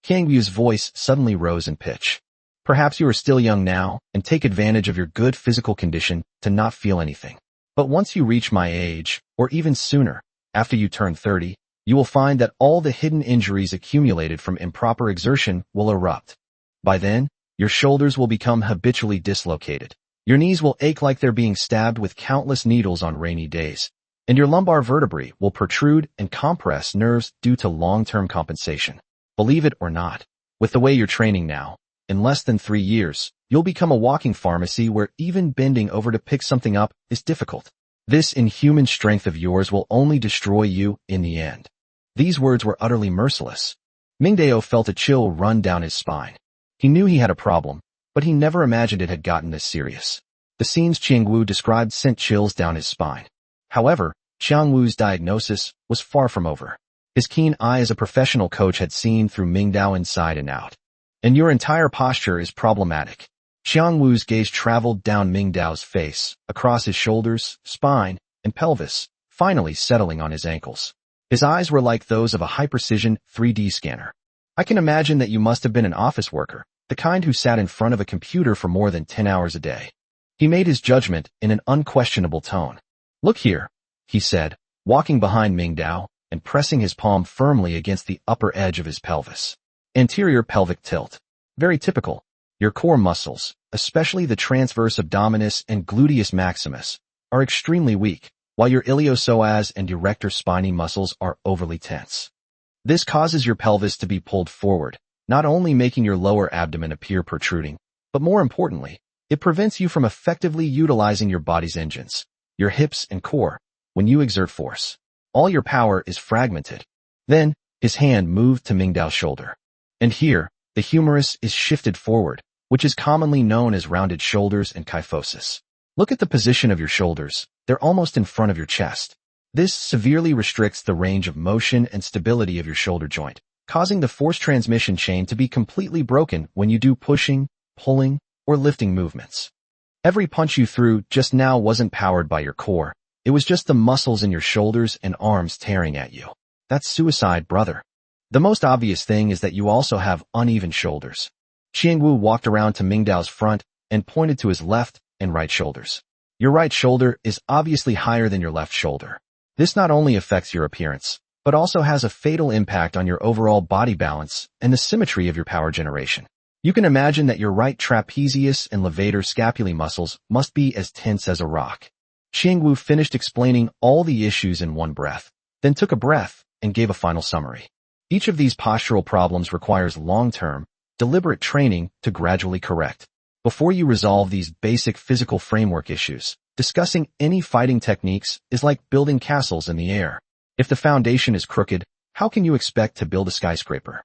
Qiang Yu's voice suddenly rose in pitch. Perhaps you are still young now and take advantage of your good physical condition to not feel anything. But once you reach my age, or even sooner, after you turn 30, you will find that all the hidden injuries accumulated from improper exertion will erupt. By then, your shoulders will become habitually dislocated. Your knees will ache like they're being stabbed with countless needles on rainy days, and your lumbar vertebrae will protrude and compress nerves due to long-term compensation. Believe it or not, with the way you're training now, in less than 3 years, you'll become a walking pharmacy where even bending over to pick something up is difficult. This inhuman strength of yours will only destroy you in the end. These words were utterly merciless. Mingdao felt a chill run down his spine. He knew he had a problem, but he never imagined it had gotten this serious. The scenes Qiang Wu described sent chills down his spine. However, Qiang Wu's diagnosis was far from over. His keen eye as a professional coach had seen through Mingdao inside and out. And your entire posture is problematic. Qiang Wu's gaze traveled down Mingdao's face, across his shoulders, spine, and pelvis, finally settling on his ankles. His eyes were like those of a high-precision 3D scanner. I can imagine that you must have been an office worker, the kind who sat in front of a computer for more than 10 hours a day. He made his judgment in an unquestionable tone. Look here, he said, walking behind Mingdao and pressing his palm firmly against the upper edge of his pelvis. Anterior pelvic tilt. Very typical. Your core muscles, especially the transverse abdominis and gluteus maximus, are extremely weak, while your iliopsoas and erector spinae muscles are overly tense. This causes your pelvis to be pulled forward, not only making your lower abdomen appear protruding, but more importantly, it prevents you from effectively utilizing your body's engines, your hips and core, when you exert force. All your power is fragmented. Then, his hand moved to Mingdao's shoulder. And here, the humerus is shifted forward, which is commonly known as rounded shoulders and kyphosis. Look at the position of your shoulders. They're almost in front of your chest. This severely restricts the range of motion and stability of your shoulder joint, causing the force transmission chain to be completely broken when you do pushing, pulling, or lifting movements. Every punch you threw just now wasn't powered by your core. It was just the muscles in your shoulders and arms tearing at you. That's suicide, brother. The most obvious thing is that you also have uneven shoulders. Qiang Wu walked around to Mingdao's front and pointed to his left and right shoulders. Your right shoulder is obviously higher than your left shoulder. This not only affects your appearance, but also has a fatal impact on your overall body balance and the symmetry of your power generation. You can imagine that your right trapezius and levator scapulae muscles must be as tense as a rock. Qiang Wu finished explaining all the issues in one breath, then took a breath and gave a final summary. Each of these postural problems requires long-term, deliberate training to gradually correct. Before you resolve these basic physical framework issues, discussing any fighting techniques is like building castles in the air. If the foundation is crooked, how can you expect to build a skyscraper?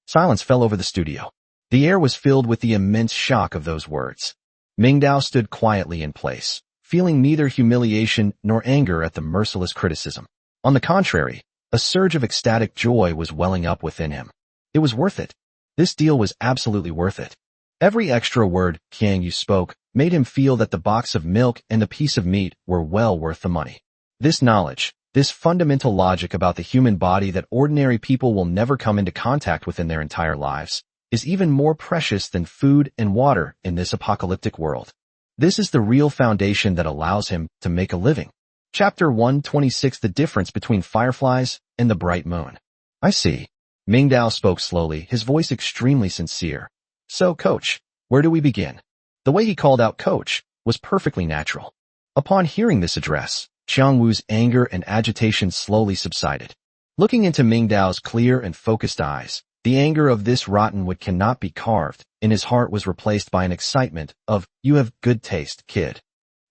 Silence fell over the studio. The air was filled with the immense shock of those words. Mingdao stood quietly in place, feeling neither humiliation nor anger at the merciless criticism. On the contrary, a surge of ecstatic joy was welling up within him. It was worth it. This deal was absolutely worth it. Every extra word Qiang Yu spoke made him feel that the box of milk and the piece of meat were well worth the money. This knowledge, this fundamental logic about the human body that ordinary people will never come into contact with in their entire lives, is even more precious than food and water in this apocalyptic world. This is the real foundation that allows him to make a living. Chapter 126: The Difference Between Fireflies and the Bright Moon. I see. Mingdao spoke slowly, his voice extremely sincere. So, coach, where do we begin? The way he called out coach was perfectly natural. Upon hearing this address, Qiang Wu's anger and agitation slowly subsided. Looking into Mingdao's clear and focused eyes, the anger of this rottenwood cannot be carved in his heart was replaced by an excitement of, you have good taste, kid.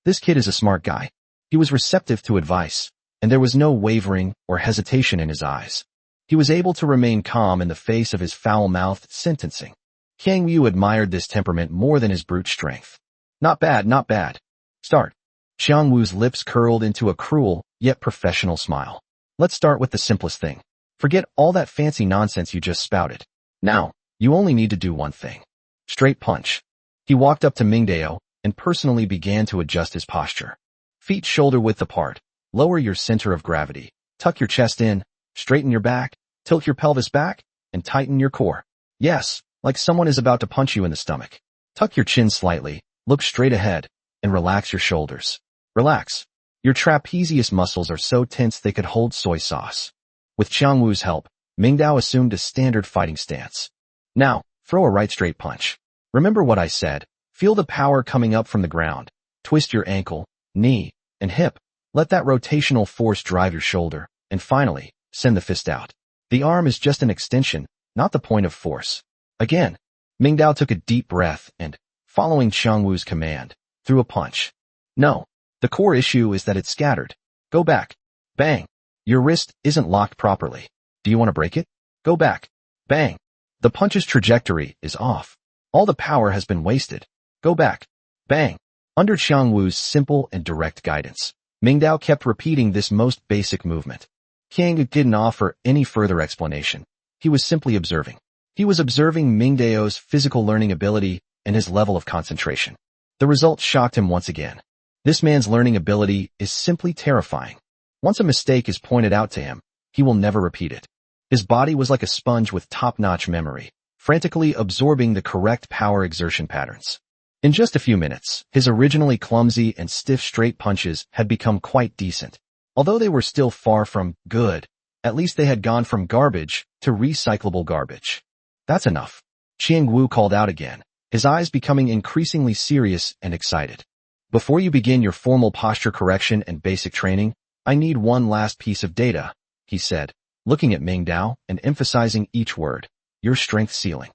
This kid is a smart guy. He was receptive to advice, and there was no wavering or hesitation in his eyes. He was able to remain calm in the face of his foul-mouthed sentencing. Qiang Yu admired this temperament more than his brute strength. Not bad, not bad. Start. Qiang Wu's lips curled into a cruel, yet professional smile. Let's start with the simplest thing. Forget all that fancy nonsense you just spouted. Now, you only need to do one thing. Straight punch. He walked up to Mingdao, and personally began to adjust his posture. Feet shoulder-width apart, lower your center of gravity, tuck your chest in, straighten your back, tilt your pelvis back, and tighten your core. Yes, like someone is about to punch you in the stomach. Tuck your chin slightly, look straight ahead, and relax your shoulders. Relax. Your trapezius muscles are so tense they could hold soy sauce. With Qiangwu's help, Mingdao assumed a standard fighting stance. Now, throw a right straight punch. Remember what I said. Feel the power coming up from the ground. Twist your ankle, knee, and hip. Let that rotational force drive your shoulder. And finally, send the fist out. The arm is just an extension, not the point of force. Again, Mingdao took a deep breath and, following Qiangwu's command, threw a punch. No, the core issue is that it's scattered. Go back. Bang. Your wrist isn't locked properly. Do you want to break it? Go back. Bang. The punch's trajectory is off. All the power has been wasted. Go back. Bang. Under Qiangwu's simple and direct guidance, Mingdao kept repeating this most basic movement. Qiangwu didn't offer any further explanation. He was simply observing. He was observing Mingdao's physical learning ability and his level of concentration. The results shocked him once again. This man's learning ability is simply terrifying. Once a mistake is pointed out to him, he will never repeat it. His body was like a sponge with top-notch memory, frantically absorbing the correct power exertion patterns. In just a few minutes, his originally clumsy and stiff straight punches had become quite decent. Although they were still far from good, at least they had gone from garbage to recyclable garbage. That's enough. Qiangwu called out again, his eyes becoming increasingly serious and excited. Before you begin your formal posture correction and basic training, I need one last piece of data, he said, looking at Mingdao and emphasizing each word. Your strength ceiling.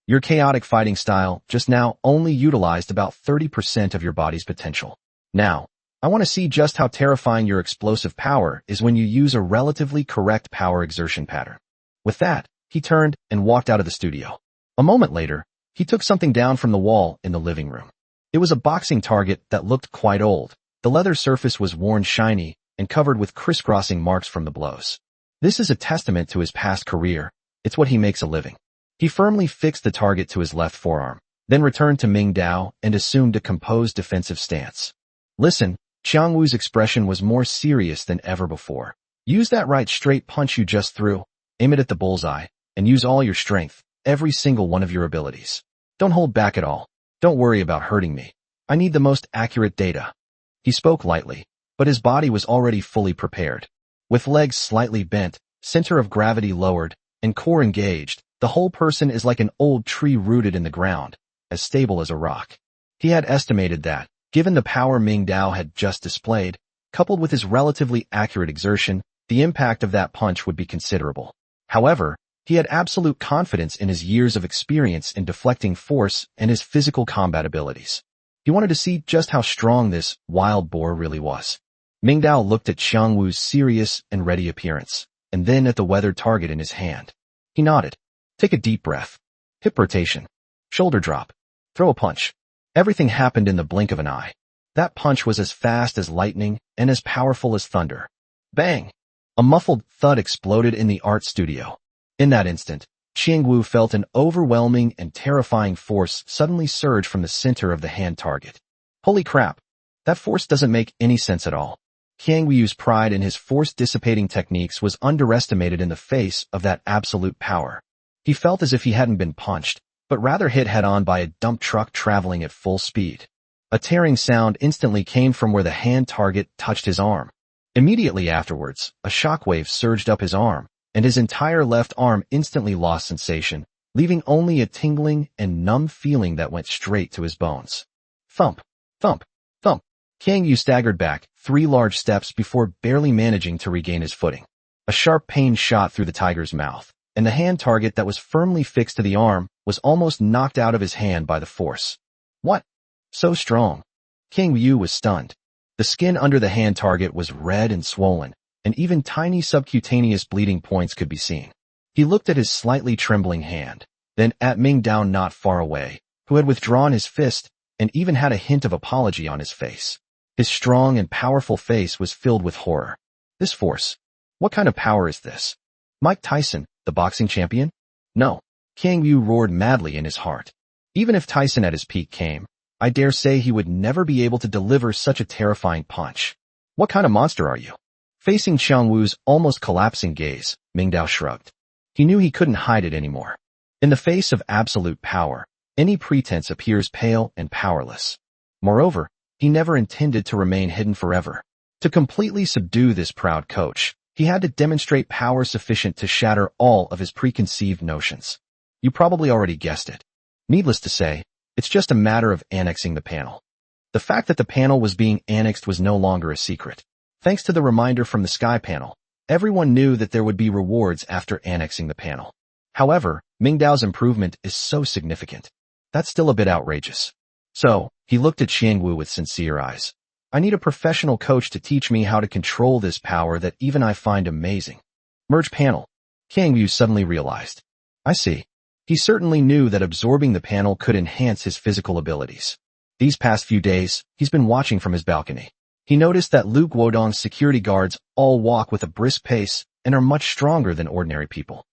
Your chaotic fighting style just now only utilized about 30% of your body's potential. Now, I want to see just how terrifying your explosive power is when you use a relatively correct power exertion pattern. With that, he turned and walked out of the studio. A moment later, he took something down from the wall in the living room. It was a boxing target that looked quite old. The leather surface was worn shiny and covered with crisscrossing marks from the blows. This is a testament to his past career. It's what he makes a living. He firmly fixed the target to his left forearm, then returned to Mingdao and assumed a composed defensive stance. Listen, Qiangwu's expression was more serious than ever before. Use that right straight punch you just threw, aim it at the bullseye, and use all your strength, every single one of your abilities. Don't hold back at all. Don't worry about hurting me. I need the most accurate data. He spoke lightly, but his body was already fully prepared. With legs slightly bent, center of gravity lowered, and core engaged, the whole person is like an old tree rooted in the ground, as stable as a rock. He had estimated that, given the power Mingdao had just displayed, coupled with his relatively accurate exertion, the impact of that punch would be considerable. However, he had absolute confidence in his years of experience in deflecting force and his physical combat abilities. He wanted to see just how strong this wild boar really was. Mingdao looked at Qiangwu's serious and ready appearance, and then at the weathered target in his hand. He nodded. Take a deep breath. Hip rotation. Shoulder drop. Throw a punch. Everything happened in the blink of an eye. That punch was as fast as lightning and as powerful as thunder. Bang! A muffled thud exploded in the art studio. In that instant, Qiangwu felt an overwhelming and terrifying force suddenly surge from the center of the hand target. Holy crap! That force doesn't make any sense at all. Qiangwu's pride in his force-dissipating techniques was underestimated in the face of that absolute power. He felt as if he hadn't been punched, but rather hit head-on by a dump truck traveling at full speed. A tearing sound instantly came from where the hand target touched his arm. Immediately afterwards, a shockwave surged up his arm, and his entire left arm instantly lost sensation, leaving only a tingling and numb feeling that went straight to his bones. Thump, thump, thump. Qiangwu staggered back 3 large steps before barely managing to regain his footing. A sharp pain shot through the tiger's mouth, and the hand target that was firmly fixed to the arm was almost knocked out of his hand by the force. What? So strong. Qiangwu was stunned. The skin under the hand target was red and swollen, and even tiny subcutaneous bleeding points could be seen. He looked at his slightly trembling hand, then at Mingdao not far away, who had withdrawn his fist and even had a hint of apology on his face. His strong and powerful face was filled with horror. This force. What kind of power is this? Mike Tyson, the boxing champion? No. Qiangwu roared madly in his heart. Even if Tyson at his peak came, I dare say he would never be able to deliver such a terrifying punch. What kind of monster are you? Facing Xiangwu's almost collapsing gaze, Mingdao shrugged. He knew he couldn't hide it anymore. In the face of absolute power, any pretense appears pale and powerless. Moreover, he never intended to remain hidden forever. To completely subdue this proud coach, he had to demonstrate power sufficient to shatter all of his preconceived notions. You probably already guessed it. Needless to say, it's just a matter of annexing the panel. The fact that the panel was being annexed was no longer a secret. Thanks to the reminder from the sky panel, everyone knew that there would be rewards after annexing the panel. However, Mingdao's improvement is so significant. That's still a bit outrageous. So, he looked at Xiangwu with sincere eyes. I need a professional coach to teach me how to control this power that even I find amazing. Merge panel. Xiangwu suddenly realized. I see. He certainly knew that absorbing the panel could enhance his physical abilities. These past few days, he's been watching from his balcony. He noticed that Luke Wodong's security guards all walk with a brisk pace and are much stronger than ordinary people.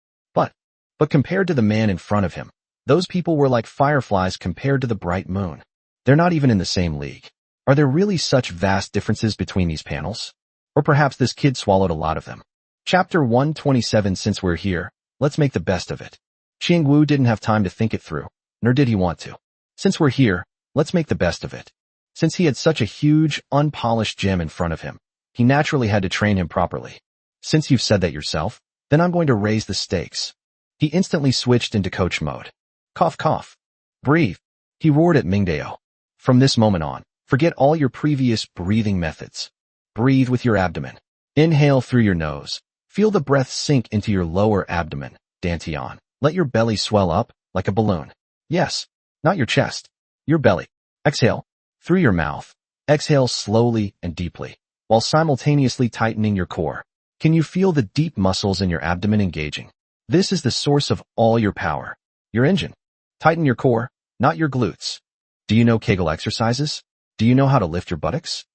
But compared to the man in front of him, those people were like fireflies compared to the bright moon. They're not even in the same league. Are there really such vast differences between these panels? Or perhaps this kid swallowed a lot of them. Chapter 127. Since we're here, let's make the best of it. Xiangwu didn't have time to think it through, nor did he want to. Since we're here, let's make the best of it. Since he had such a huge, unpolished gem in front of him, he naturally had to train him properly. Since you've said that yourself, then I'm going to raise the stakes. He instantly switched into coach mode. Cough cough. Breathe. He roared at Mingdao. From this moment on, forget all your previous breathing methods. Breathe with your abdomen. Inhale through your nose. Feel the breath sink into your lower abdomen, Dantian. Let your belly swell up, like a balloon. Yes, not your chest. Your belly. Exhale. Through your mouth. Exhale slowly and deeply, while simultaneously tightening your core. Can you feel the deep muscles in your abdomen engaging? This is the source of all your power. Your engine. Tighten your core, not your glutes. Do you know Kegel exercises? Do you know how to lift your buttocks?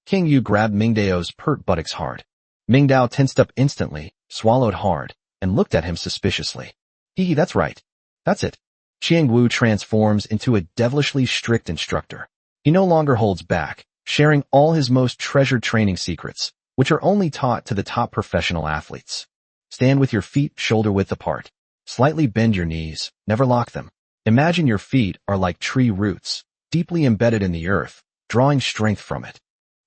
Qiangyu grabbed Mingdao's pert buttocks hard. Mingdao tensed up instantly, swallowed hard, and looked at him suspiciously. That's right. That's it. Qiangwu transforms into a devilishly strict instructor. He no longer holds back, sharing all his most treasured training secrets, which are only taught to the top professional athletes. Stand with your feet shoulder-width apart. Slightly bend your knees, never lock them. Imagine your feet are like tree roots, deeply embedded in the earth, drawing strength from it.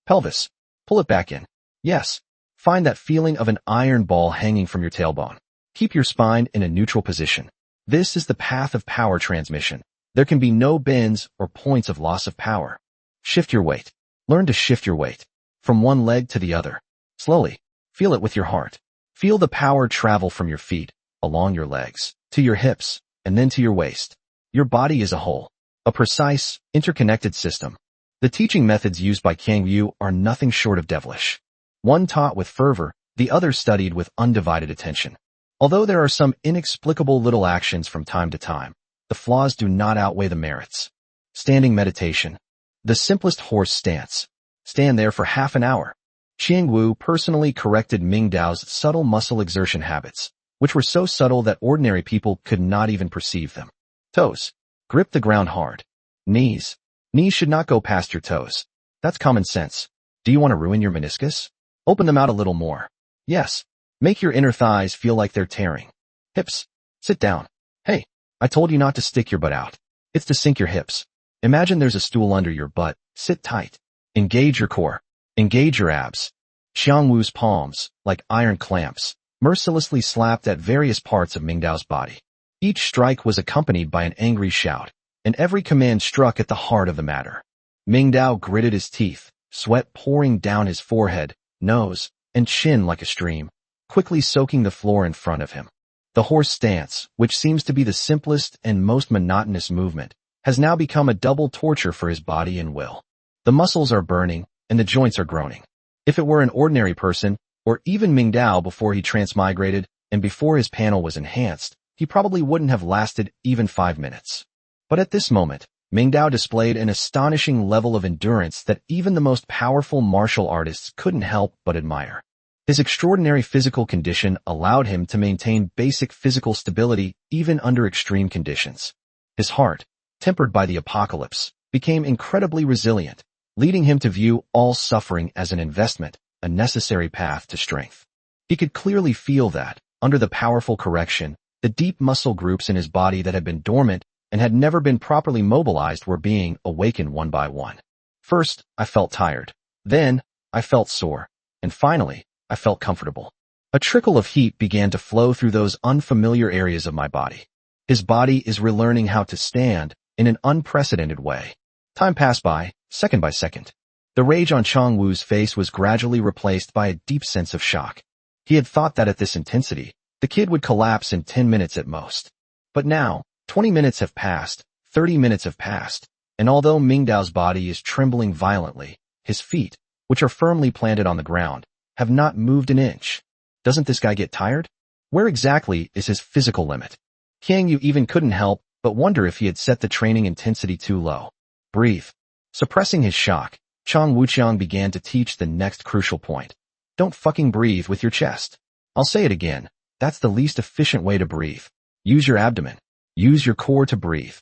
Pelvis. Pull it back in. Yes. Find that feeling of an iron ball hanging from your tailbone. Keep your spine in a neutral position. This is the path of power transmission. There can be no bends or points of loss of power. Shift your weight. Learn to shift your weight from one leg to the other. Slowly. Feel it with your heart. Feel the power travel from your feet, along your legs, to your hips, and then to your waist. Your body is a whole, a precise, interconnected system. The teaching methods used by Qiangyu are nothing short of devilish. One taught with fervor, the other studied with undivided attention. Although there are some inexplicable little actions from time to time, the flaws do not outweigh the merits. Standing meditation. The simplest horse stance. Stand there for half an hour. Qiangwu personally corrected Mingdao's subtle muscle exertion habits, which were so subtle that ordinary people could not even perceive them. Toes. Grip the ground hard. Knees. Knees should not go past your toes. That's common sense. Do you want to ruin your meniscus? Open them out a little more. Yes. Make your inner thighs feel like they're tearing. Hips. Sit down. Hey, I told you not to stick your butt out. It's to sink your hips. Imagine there's a stool under your butt. Sit tight. Engage your core. Engage your abs. Xiangwu's palms, like iron clamps, mercilessly slapped at various parts of Mingdao's body. Each strike was accompanied by an angry shout, and every command struck at the heart of the matter. Mingdao gritted his teeth, sweat pouring down his forehead, nose, and chin like a stream, quickly soaking the floor in front of him. The horse stance, which seems to be the simplest and most monotonous movement, has now become a double torture for his body and will. The muscles are burning, and the joints are groaning. If it were an ordinary person, or even Mingdao before he transmigrated and before his panel was enhanced, he probably wouldn't have lasted even 5 minutes. But at this moment, Mingdao displayed an astonishing level of endurance that even the most powerful martial artists couldn't help but admire. His extraordinary physical condition allowed him to maintain basic physical stability even under extreme conditions. His heart, tempered by the apocalypse, became incredibly resilient, leading him to view all suffering as an investment, a necessary path to strength. He could clearly feel that, under the powerful correction, the deep muscle groups in his body that had been dormant and had never been properly mobilized were being awakened one by one. First, I felt tired. Then, I felt sore. And finally, I felt comfortable. A trickle of heat began to flow through those unfamiliar areas of my body. His body is relearning how to stand in an unprecedented way. Time passed by, second by second. The rage on Chang Wu's face was gradually replaced by a deep sense of shock. He had thought that at this intensity, the kid would collapse in 10 minutes at most. But now, 20 minutes have passed, 30 minutes have passed, and although Mingdao's body is trembling violently, his feet, which are firmly planted on the ground, have not moved an inch. Doesn't this guy get tired? Where exactly is his physical limit? Qiang Yu even couldn't help but wonder if he had set the training intensity too low. Breathe. Suppressing his shock, Chang Wuqiang began to teach the next crucial point. Don't fucking breathe with your chest. I'll say it again. That's the least efficient way to breathe. Use your abdomen. Use your core to breathe.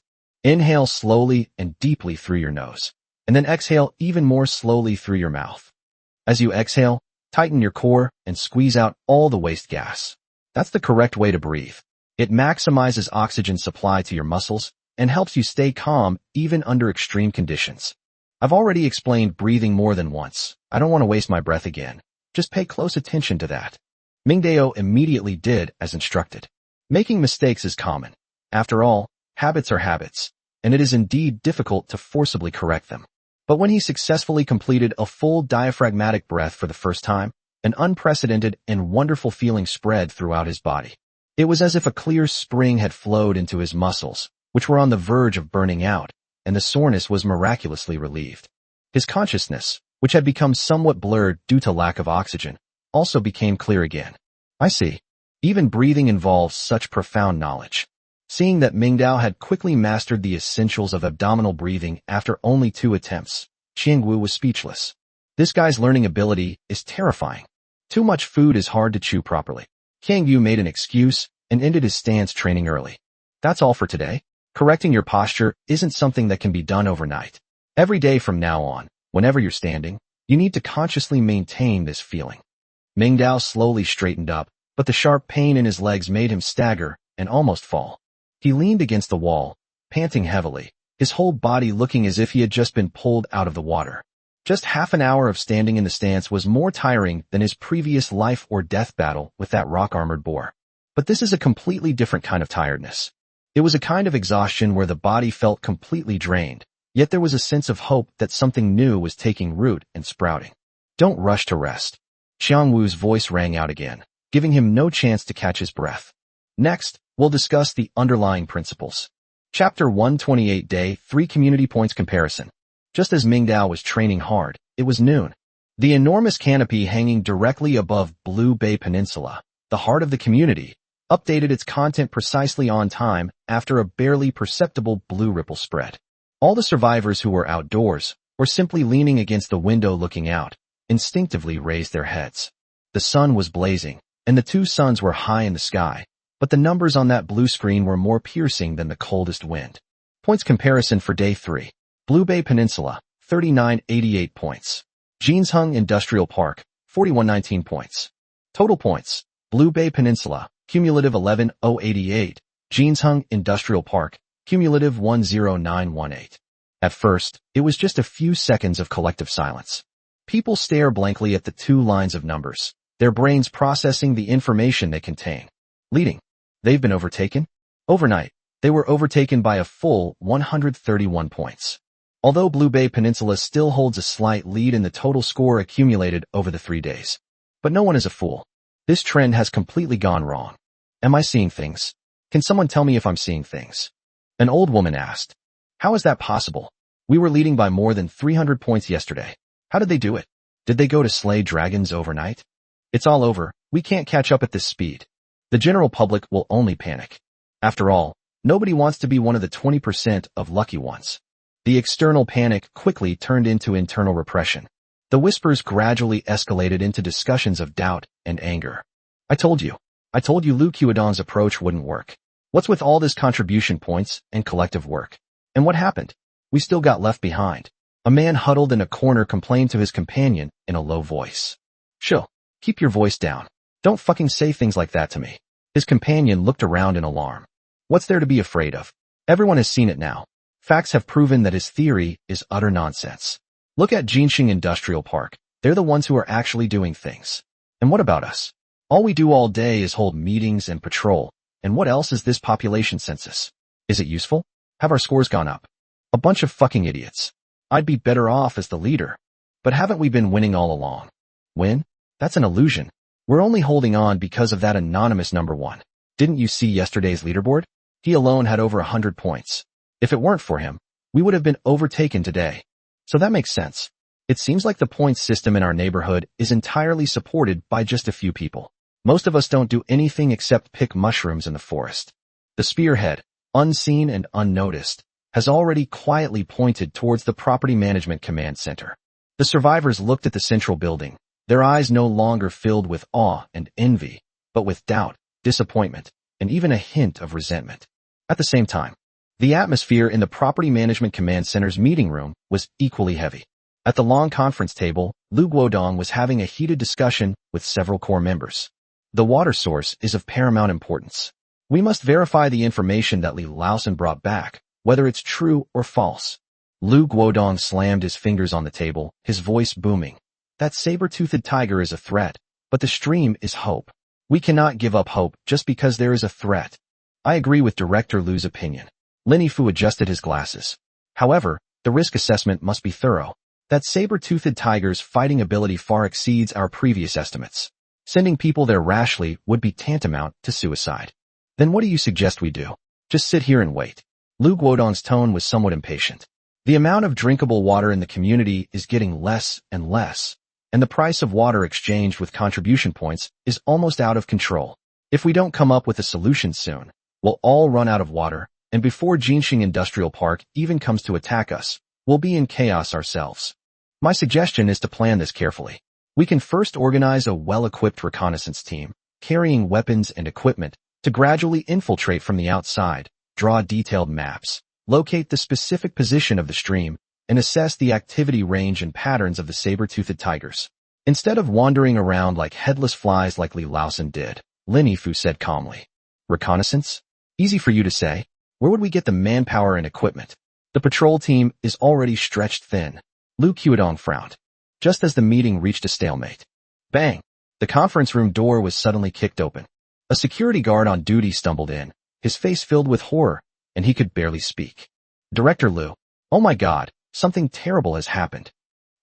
Inhale slowly and deeply through your nose, and then exhale even more slowly through your mouth. As you exhale, tighten your core and squeeze out all the waste gas. That's the correct way to breathe. It maximizes oxygen supply to your muscles and helps you stay calm even under extreme conditions. I've already explained breathing more than once. I don't want to waste my breath again. Just pay close attention to that. Mingdao immediately did as instructed. Making mistakes is common. After all, habits are habits, and it is indeed difficult to forcibly correct them. But when he successfully completed a full diaphragmatic breath for the first time, an unprecedented and wonderful feeling spread throughout his body. It was as if a clear spring had flowed into his muscles, which were on the verge of burning out, and the soreness was miraculously relieved. His consciousness, which had become somewhat blurred due to lack of oxygen, also became clear again. I see. Even breathing involves such profound knowledge. Seeing that Mingdao had quickly mastered the essentials of abdominal breathing after only 2 attempts, Qiang Wu was speechless. This guy's learning ability is terrifying. Too much food is hard to chew properly. Qiang Yu made an excuse and ended his stance training early. That's all for today. Correcting your posture isn't something that can be done overnight. Every day from now on, whenever you're standing, you need to consciously maintain this feeling. Mingdao slowly straightened up, but the sharp pain in his legs made him stagger and almost fall. He leaned against the wall, panting heavily, his whole body looking as if he had just been pulled out of the water. Just half an hour of standing in the stance was more tiring than his previous life or death battle with that rock-armored boar. But this is a completely different kind of tiredness. It was a kind of exhaustion where the body felt completely drained, yet there was a sense of hope that something new was taking root and sprouting. Don't rush to rest. Qiang Wu's voice rang out again, giving him no chance to catch his breath. Next, we'll discuss the underlying principles. Chapter 128 Day 3 Community Points Comparison. Just as Mingdao was training hard, it was noon. The enormous canopy hanging directly above Blue Bay Peninsula, the heart of the community, updated its content precisely on time after a barely perceptible blue ripple spread. All the survivors who were outdoors, or simply leaning against the window looking out, instinctively raised their heads. The sun was blazing, and the 2 suns were high in the sky, but the numbers on that blue screen were more piercing than the coldest wind. Points comparison for Day 3. Blue Bay Peninsula, 3988 points. Jinzheng Industrial Park, 4119 points. Total points. Blue Bay Peninsula, cumulative 11088. Jinzheng Industrial Park, cumulative 10918. At first, it was just a few seconds of collective silence. People stare blankly at the 2 lines of numbers, their brains processing the information they contain. Leading. They've been overtaken? Overnight, they were overtaken by a full 131 points. Although Blue Bay Peninsula still holds a slight lead in the total score accumulated over the 3 days. But no one is a fool. This trend has completely gone wrong. Am I seeing things? Can someone tell me if I'm seeing things? An old woman asked. How is that possible? We were leading by more than 300 points yesterday. How did they do it? Did they go to slay dragons overnight? It's all over. We can't catch up at this speed. The general public will only panic. After all, nobody wants to be one of the 20% of lucky ones. The external panic quickly turned into internal repression. The whispers gradually escalated into discussions of doubt and anger. I told you Lu Qiudan's approach wouldn't work. What's with all this contribution points and collective work? And what happened? We still got left behind. A man huddled in a corner complained to his companion in a low voice. Chill. Keep your voice down. Don't fucking say things like that to me. His companion looked around in alarm. What's there to be afraid of? Everyone has seen it now. Facts have proven that his theory is utter nonsense. Look at Jinxing Industrial Park. They're the ones who are actually doing things. And what about us? All we do all day is hold meetings and patrol. And what else is this population census? Is it useful? Have our scores gone up? A bunch of fucking idiots. I'd be better off as the leader. But haven't we been winning all along? Win? That's an illusion. We're only holding on because of that anonymous number one. Didn't you see yesterday's leaderboard? He alone had over 100 points. If it weren't for him, we would have been overtaken today. So that makes sense. It seems like the points system in our neighborhood is entirely supported by just a few people. Most of us don't do anything except pick mushrooms in the forest. The spearhead, unseen and unnoticed, has already quietly pointed towards the Property Management Command Center. The survivors looked at the central building, their eyes no longer filled with awe and envy, but with doubt, disappointment, and even a hint of resentment. At the same time, the atmosphere in the Property Management Command Center's meeting room was equally heavy. At the long conference table, Lu Guodong was having a heated discussion with several core members. The water source is of paramount importance. We must verify the information that Li Laosan brought back, whether it's true or false. Lu Guodong slammed his fingers on the table, his voice booming. That saber-toothed tiger is a threat, but the stream is hope. We cannot give up hope just because there is a threat. I agree with Director Lu's opinion. Lin Yifu adjusted his glasses. However, the risk assessment must be thorough. That saber-toothed tiger's fighting ability far exceeds our previous estimates. Sending people there rashly would be tantamount to suicide. Then what do you suggest we do? Just sit here and wait. Lu Guodong's tone was somewhat impatient. The amount of drinkable water in the community is getting less and less, and the price of water exchanged with contribution points is almost out of control. If we don't come up with a solution soon, we'll all run out of water, and before Jinxing Industrial Park even comes to attack us, we'll be in chaos ourselves. My suggestion is to plan this carefully. We can first organize a well-equipped reconnaissance team, carrying weapons and equipment, to gradually infiltrate from the outside, draw detailed maps, locate the specific position of the stream, and assess the activity range and patterns of the saber-toothed tigers. Instead of wandering around like headless flies like Li Laosan did, Lin Yifu said calmly. Reconnaissance? Easy for you to say. Where would we get the manpower and equipment? The patrol team is already stretched thin. Lu Guodong frowned. Just as the meeting reached a stalemate. Bang! The conference room door was suddenly kicked open. A security guard on duty stumbled in, his face filled with horror, and he could barely speak. Director Lu. Oh my God, something terrible has happened.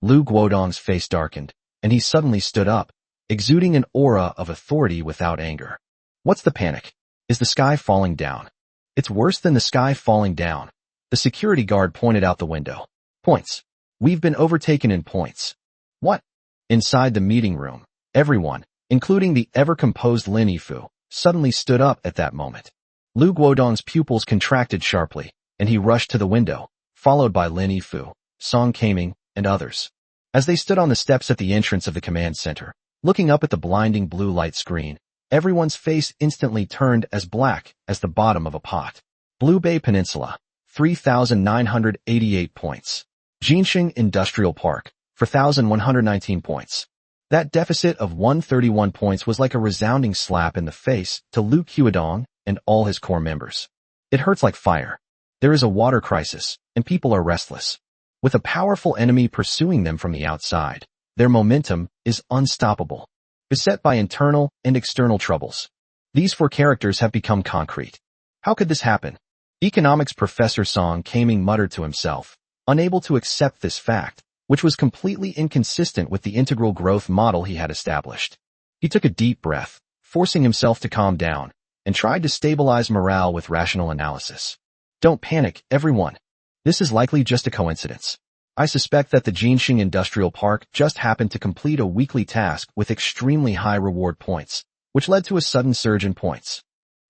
Lu Guodong's face darkened, and he suddenly stood up, exuding an aura of authority without anger. What's the panic? Is the sky falling down? It's worse than the sky falling down. The security guard pointed out the window. Points. We've been overtaken in points. What? Inside the meeting room, everyone, including the ever-composed Lin Yifu, suddenly stood up at that moment. Lu Guodong's pupils contracted sharply, and he rushed to the window, followed by Lin Yifu, Song Kaming, and others. As they stood on the steps at the entrance of the command center, looking up at the blinding blue light screen, everyone's face instantly turned as black as the bottom of a pot. Blue Bay Peninsula, 3,988 points. Jinxing Industrial Park, 4,119 points. That deficit of 131 points was like a resounding slap in the face to Lu Guodong and all his core members. It hurts like fire. There is a water crisis, and people are restless. With a powerful enemy pursuing them from the outside, their momentum is unstoppable. Beset by internal and external troubles, these four characters have become concrete. How could this happen? Economics professor Song Kaming muttered to himself, unable to accept this fact, which was completely inconsistent with the integral growth model he had established. He took a deep breath, forcing himself to calm down, and tried to stabilize morale with rational analysis. Don't panic, everyone. This is likely just a coincidence. I suspect that the Jinxing Industrial Park just happened to complete a weekly task with extremely high reward points, which led to a sudden surge in points.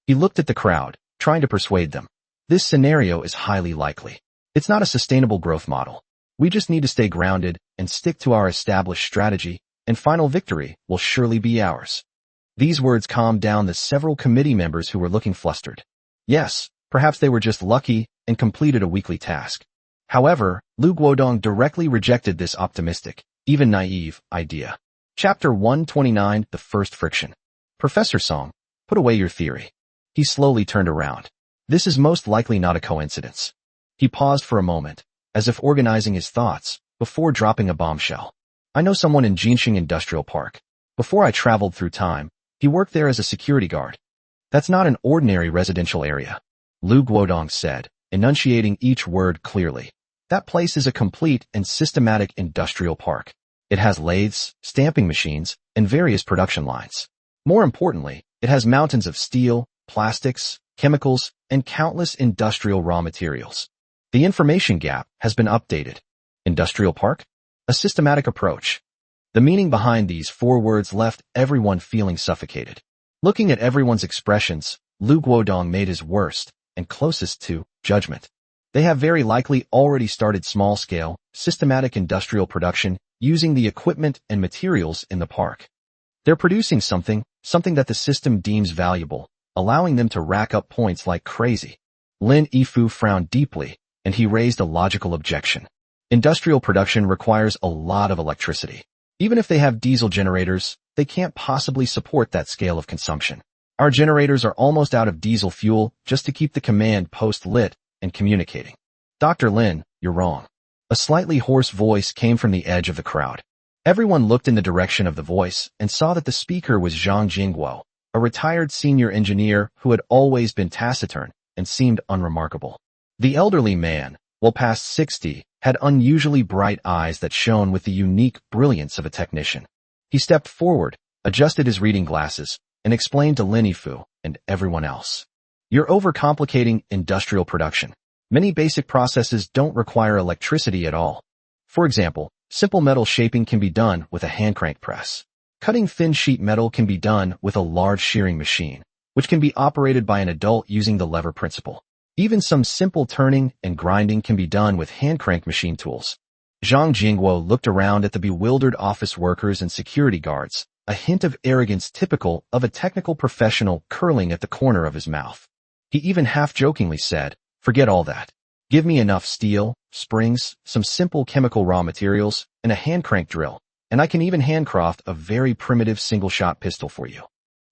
He looked at the crowd, trying to persuade them. This scenario is highly likely. It's not a sustainable growth model. We just need to stay grounded and stick to our established strategy, and final victory will surely be ours. These words calmed down the several committee members who were looking flustered. Yes, perhaps they were just lucky and completed a weekly task. However, Lu Guodong directly rejected this optimistic, even naive, idea. Chapter 129, The First Friction. Professor Song, put away your theory. He slowly turned around. This is most likely not a coincidence. He paused for a moment, as if organizing his thoughts, before dropping a bombshell. I know someone in Jinxing Industrial Park. Before I traveled through time, he worked there as a security guard. That's not an ordinary residential area, Lu Guodong said, enunciating each word clearly. That place is a complete and systematic industrial park. It has lathes, stamping machines, and various production lines. More importantly, it has mountains of steel, plastics, chemicals, and countless industrial raw materials. The information gap has been updated. Industrial park? A systematic approach. The meaning behind these 4 words left everyone feeling suffocated. Looking at everyone's expressions, Lu Guodong made his worst, and closest to, judgment. They have very likely already started small-scale, systematic industrial production using the equipment and materials in the park. They're producing something that the system deems valuable, allowing them to rack up points like crazy. Lin Yifu frowned deeply, and he raised a logical objection. Industrial production requires a lot of electricity. Even if they have diesel generators, they can't possibly support that scale of consumption. Our generators are almost out of diesel fuel just to keep the command post lit and communicating. Dr. Lin, you're wrong. A slightly hoarse voice came from the edge of the crowd. Everyone looked in the direction of the voice and saw that the speaker was Zhang Jingguo, a retired senior engineer who had always been taciturn and seemed unremarkable. The elderly man, well past 60, had unusually bright eyes that shone with the unique brilliance of a technician. He stepped forward, adjusted his reading glasses, and explained to Lin Yifu and everyone else. You're overcomplicating industrial production. Many basic processes don't require electricity at all. For example, simple metal shaping can be done with a hand crank press. Cutting thin sheet metal can be done with a large shearing machine, which can be operated by an adult using the lever principle. Even some simple turning and grinding can be done with hand crank machine tools. Zhang Jingguo looked around at the bewildered office workers and security guards, a hint of arrogance typical of a technical professional curling at the corner of his mouth. He even half-jokingly said, "Forget all that. Give me enough steel, springs, some simple chemical raw materials, and a hand crank drill, and I can even handcraft a very primitive single-shot pistol for you.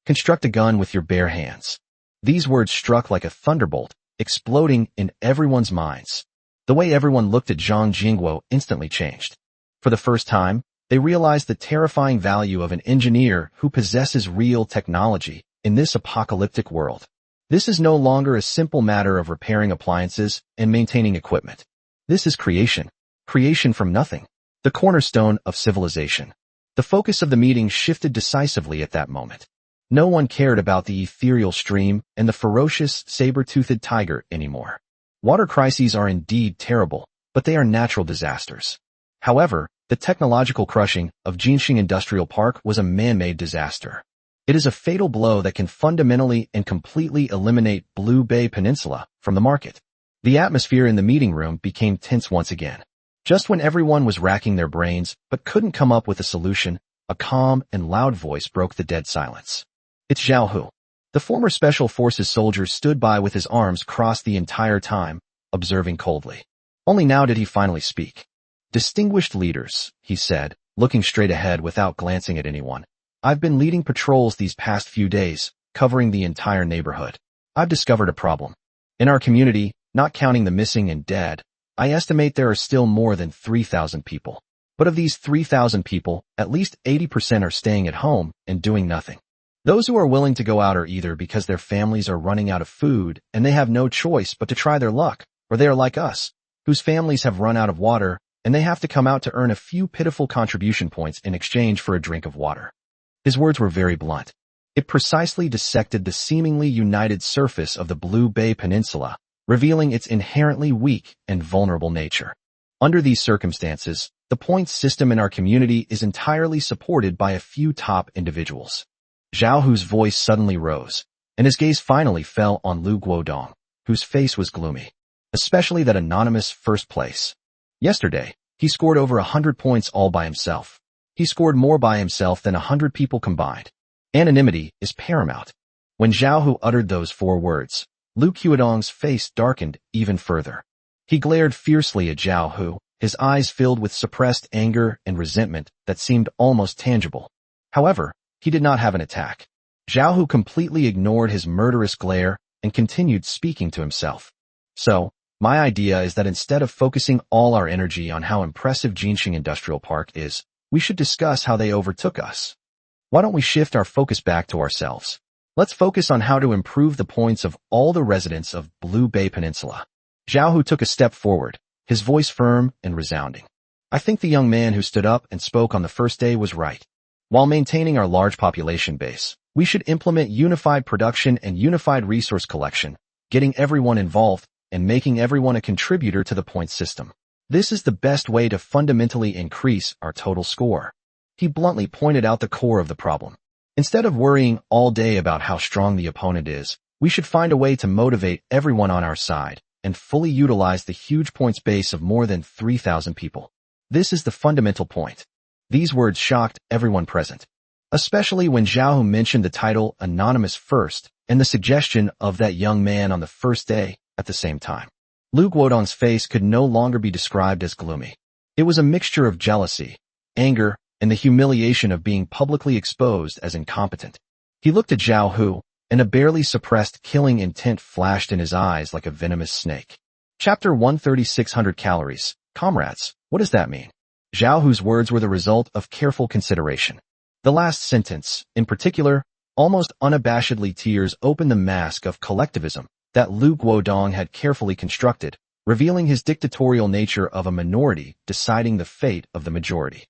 Construct a gun with your bare hands." These words struck like a thunderbolt, exploding in everyone's minds. The way everyone looked at Zhang Jingguo instantly changed. For the first time, they realized the terrifying value of an engineer who possesses real technology in this apocalyptic world. This is no longer a simple matter of repairing appliances and maintaining equipment. This is creation. Creation from nothing. The cornerstone of civilization. The focus of the meeting shifted decisively at that moment. No one cared about the ethereal stream and the ferocious, saber-toothed tiger anymore. Water crises are indeed terrible, but they are natural disasters. However, the technological crushing of Jinxing Industrial Park was a man-made disaster. It is a fatal blow that can fundamentally and completely eliminate Blue Bay Peninsula from the market. The atmosphere in the meeting room became tense once again. Just when everyone was racking their brains but couldn't come up with a solution, a calm and loud voice broke the dead silence. It's Zhao Hu. The former Special Forces soldier stood by with his arms crossed the entire time, observing coldly. Only now did he finally speak. "Distinguished leaders," he said, looking straight ahead without glancing at anyone. "I've been leading patrols these past few days, covering the entire neighborhood. I've discovered a problem. In our community, not counting the missing and dead, I estimate there are still more than 3,000 people. But of these 3,000 people, at least 80% are staying at home and doing nothing. Those who are willing to go out are either because their families are running out of food and they have no choice but to try their luck, or they are like us, whose families have run out of water and they have to come out to earn a few pitiful contribution points in exchange for a drink of water." His words were very blunt. It precisely dissected the seemingly united surface of the Blue Bay Peninsula, revealing its inherently weak and vulnerable nature. Under these circumstances, the points system in our community is entirely supported by a few top individuals. Zhao Hu's voice suddenly rose, and his gaze finally fell on Lu Guodong, whose face was gloomy, especially that anonymous first place. Yesterday, he scored over 100 points all by himself. He scored more by himself than 100 people combined. Anonymity is paramount. When Zhao Hu uttered those 4 words, Lu Guodong's face darkened even further. He glared fiercely at Zhao Hu, his eyes filled with suppressed anger and resentment that seemed almost tangible. However, he did not have an attack. Zhao Hu completely ignored his murderous glare and continued speaking to himself. So, my idea is that instead of focusing all our energy on how impressive Jinxing Industrial Park is, we should discuss how they overtook us. Why don't we shift our focus back to ourselves? Let's focus on how to improve the points of all the residents of Blue Bay Peninsula. Zhao Hu took a step forward, his voice firm and resounding. I think the young man who stood up and spoke on the first day was right. While maintaining our large population base, we should implement unified production and unified resource collection, getting everyone involved and making everyone a contributor to the point system. This is the best way to fundamentally increase our total score. He bluntly pointed out the core of the problem. Instead of worrying all day about how strong the opponent is, we should find a way to motivate everyone on our side and fully utilize the huge points base of more than 3,000 people. This is the fundamental point. These words shocked everyone present, especially when Zhao Hu mentioned the title Anonymous first and the suggestion of that young man on the first day at the same time. Lu Guodong's face could no longer be described as gloomy. It was a mixture of jealousy, anger, and the humiliation of being publicly exposed as incompetent. He looked at Zhao Hu, and a barely suppressed killing intent flashed in his eyes like a venomous snake. Chapter 13600 Calories. Comrades, what does that mean? Zhao Hu's words were the result of careful consideration. The last sentence, in particular, almost unabashedly tears opened the mask of collectivism that Lu Guodong had carefully constructed, revealing his dictatorial nature of a minority deciding the fate of the majority.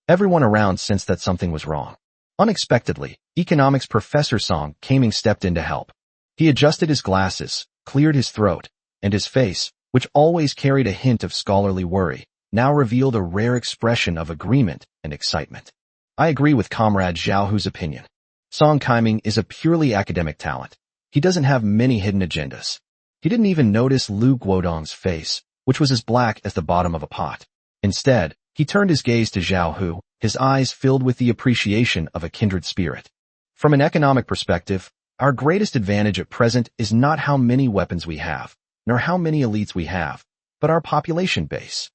Everyone around sensed that something was wrong. Unexpectedly, economics professor Song Kaming stepped in to help. He adjusted his glasses, cleared his throat, and his face, which always carried a hint of scholarly worry, now revealed a rare expression of agreement and excitement. I agree with Comrade Zhao Hu's opinion. Song Kaming is a purely academic talent. He doesn't have many hidden agendas. He didn't even notice Lu Guodong's face, which was as black as the bottom of a pot. Instead, he turned his gaze to Zhao Hu, his eyes filled with the appreciation of a kindred spirit. From an economic perspective, our greatest advantage at present is not how many weapons we have, nor how many elites we have, but our population base.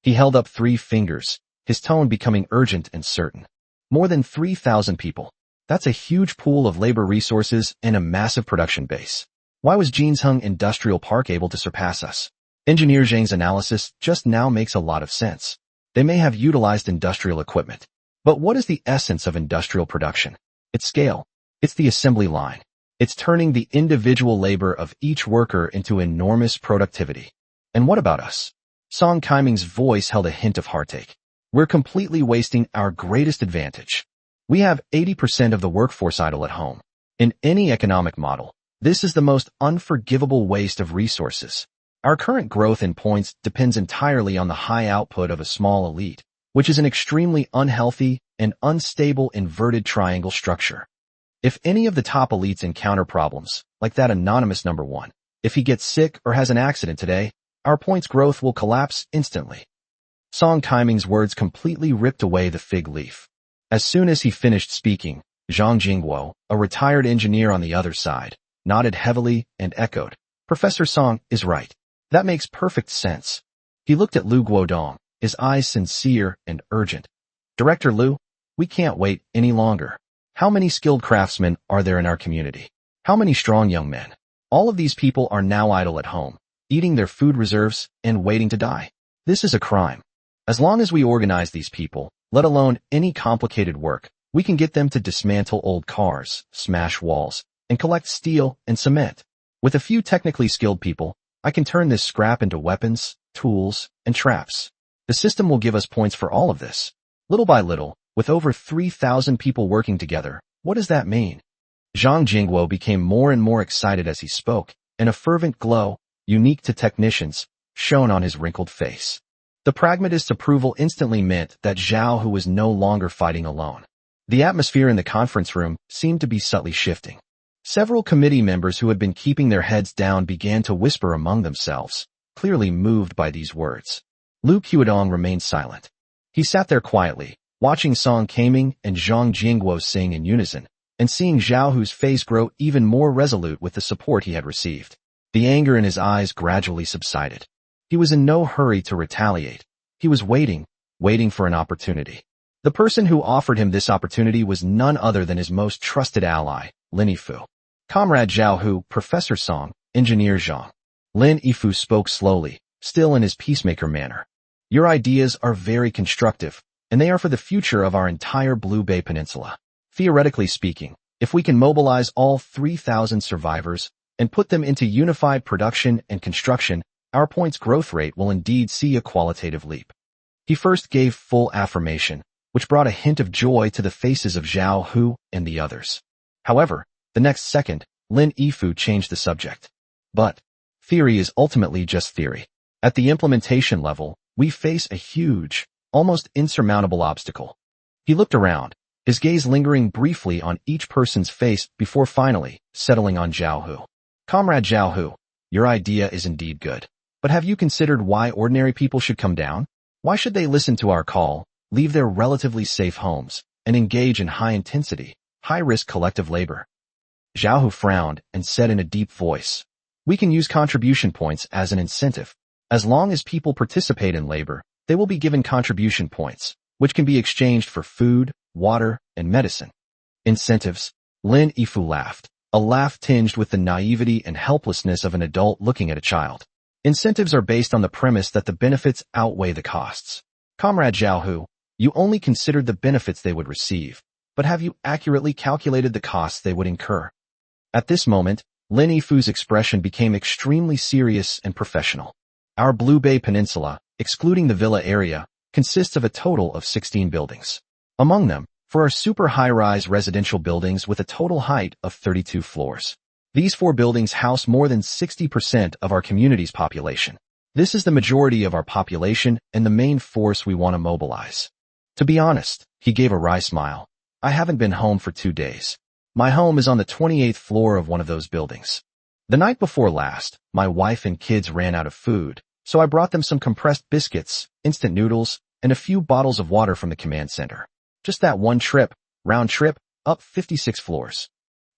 He held up 3 fingers, his tone becoming urgent and certain. More than 3,000 people. That's a huge pool of labor resources and a massive production base. Why was Jinxing Industrial Park able to surpass us? Engineer Zhang's analysis just now makes a lot of sense. They may have utilized industrial equipment. But what is the essence of industrial production? It's scale. It's the assembly line. It's turning the individual labor of each worker into enormous productivity. And what about us? Song Kaming's voice held a hint of heartache. We're completely wasting our greatest advantage. We have 80% of the workforce idle at home. In any economic model, this is the most unforgivable waste of resources. Our current growth in points depends entirely on the high output of a small elite, which is an extremely unhealthy and unstable inverted triangle structure. If any of the top elites encounter problems, like that anonymous number 1, if he gets sick or has an accident today, our points growth will collapse instantly. Song Kaming's words completely ripped away the fig leaf. As soon as he finished speaking, Zhang Jingguo, a retired engineer on the other side, nodded heavily and echoed, Professor Song is right. That makes perfect sense. He looked at Lu Guodong, his eyes sincere and urgent. Director Lu, we can't wait any longer. How many skilled craftsmen are there in our community? How many strong young men? All of these people are now idle at home, eating their food reserves and waiting to die. This is a crime. As long as we organize these people, let alone any complicated work, we can get them to dismantle old cars, smash walls, and collect steel and cement. With a few technically skilled people, I can turn this scrap into weapons, tools, and traps. The system will give us points for all of this. Little by little, with over 3,000 people working together, what does that mean? Zhang Jingguo became more and more excited as he spoke, and a fervent glow, unique to technicians, shone on his wrinkled face. The pragmatist's approval instantly meant that Zhao Hu was no longer fighting alone. The atmosphere in the conference room seemed to be subtly shifting. Several committee members who had been keeping their heads down began to whisper among themselves, clearly moved by these words. Lu Guodong remained silent. He sat there quietly, watching Song Kaming and Zhang Jingguo sing in unison, and seeing Zhao Hu's face grow even more resolute with the support he had received. The anger in his eyes gradually subsided. He was in no hurry to retaliate. He was waiting for an opportunity. The person who offered him this opportunity was none other than his most trusted ally, Lin Yifu. Comrade Zhao Hu, Professor Song, Engineer Zhang. Lin Yifu spoke slowly, still in his peacemaker manner. Your ideas are very constructive, and they are for the future of our entire Blue Bay Peninsula. Theoretically speaking, if we can mobilize all 3,000 survivors and put them into unified production and construction, our point's growth rate will indeed see a qualitative leap. He first gave full affirmation, which brought a hint of joy to the faces of Zhao Hu and the others. However, the next second, Lin Yifu changed the subject. But theory is ultimately just theory. At the implementation level, we face a huge, almost insurmountable obstacle. He looked around, his gaze lingering briefly on each person's face before finally settling on Zhao Hu. Comrade Zhao Hu, your idea is indeed good. But have you considered why ordinary people should come down? Why should they listen to our call, leave their relatively safe homes, and engage in high-intensity, high-risk collective labor? Zhao Hu frowned and said in a deep voice, we can use contribution points as an incentive. As long as people participate in labor, they will be given contribution points, which can be exchanged for food, water, and medicine. Incentives? Lin Yifu laughed, a laugh tinged with the naivety and helplessness of an adult looking at a child. Incentives are based on the premise that the benefits outweigh the costs. Comrade Zhao Hu, you only considered the benefits they would receive, but have you accurately calculated the costs they would incur? At this moment, Lin Yifu's expression became extremely serious and professional. Our Blue Bay Peninsula, excluding the villa area, consists of a total of 16 buildings. Among them, for our super high-rise residential buildings with a total height of 32 floors. These 4 buildings house more than 60% of our community's population. This is the majority of our population and the main force we want to mobilize. To be honest, he gave a wry smile. I haven't been home for 2 days. My home is on the 28th floor of one of those buildings. The night before last, my wife and kids ran out of food, so I brought them some compressed biscuits, instant noodles, and a few bottles of water from the command center. Just that one trip, round trip, up 56 floors.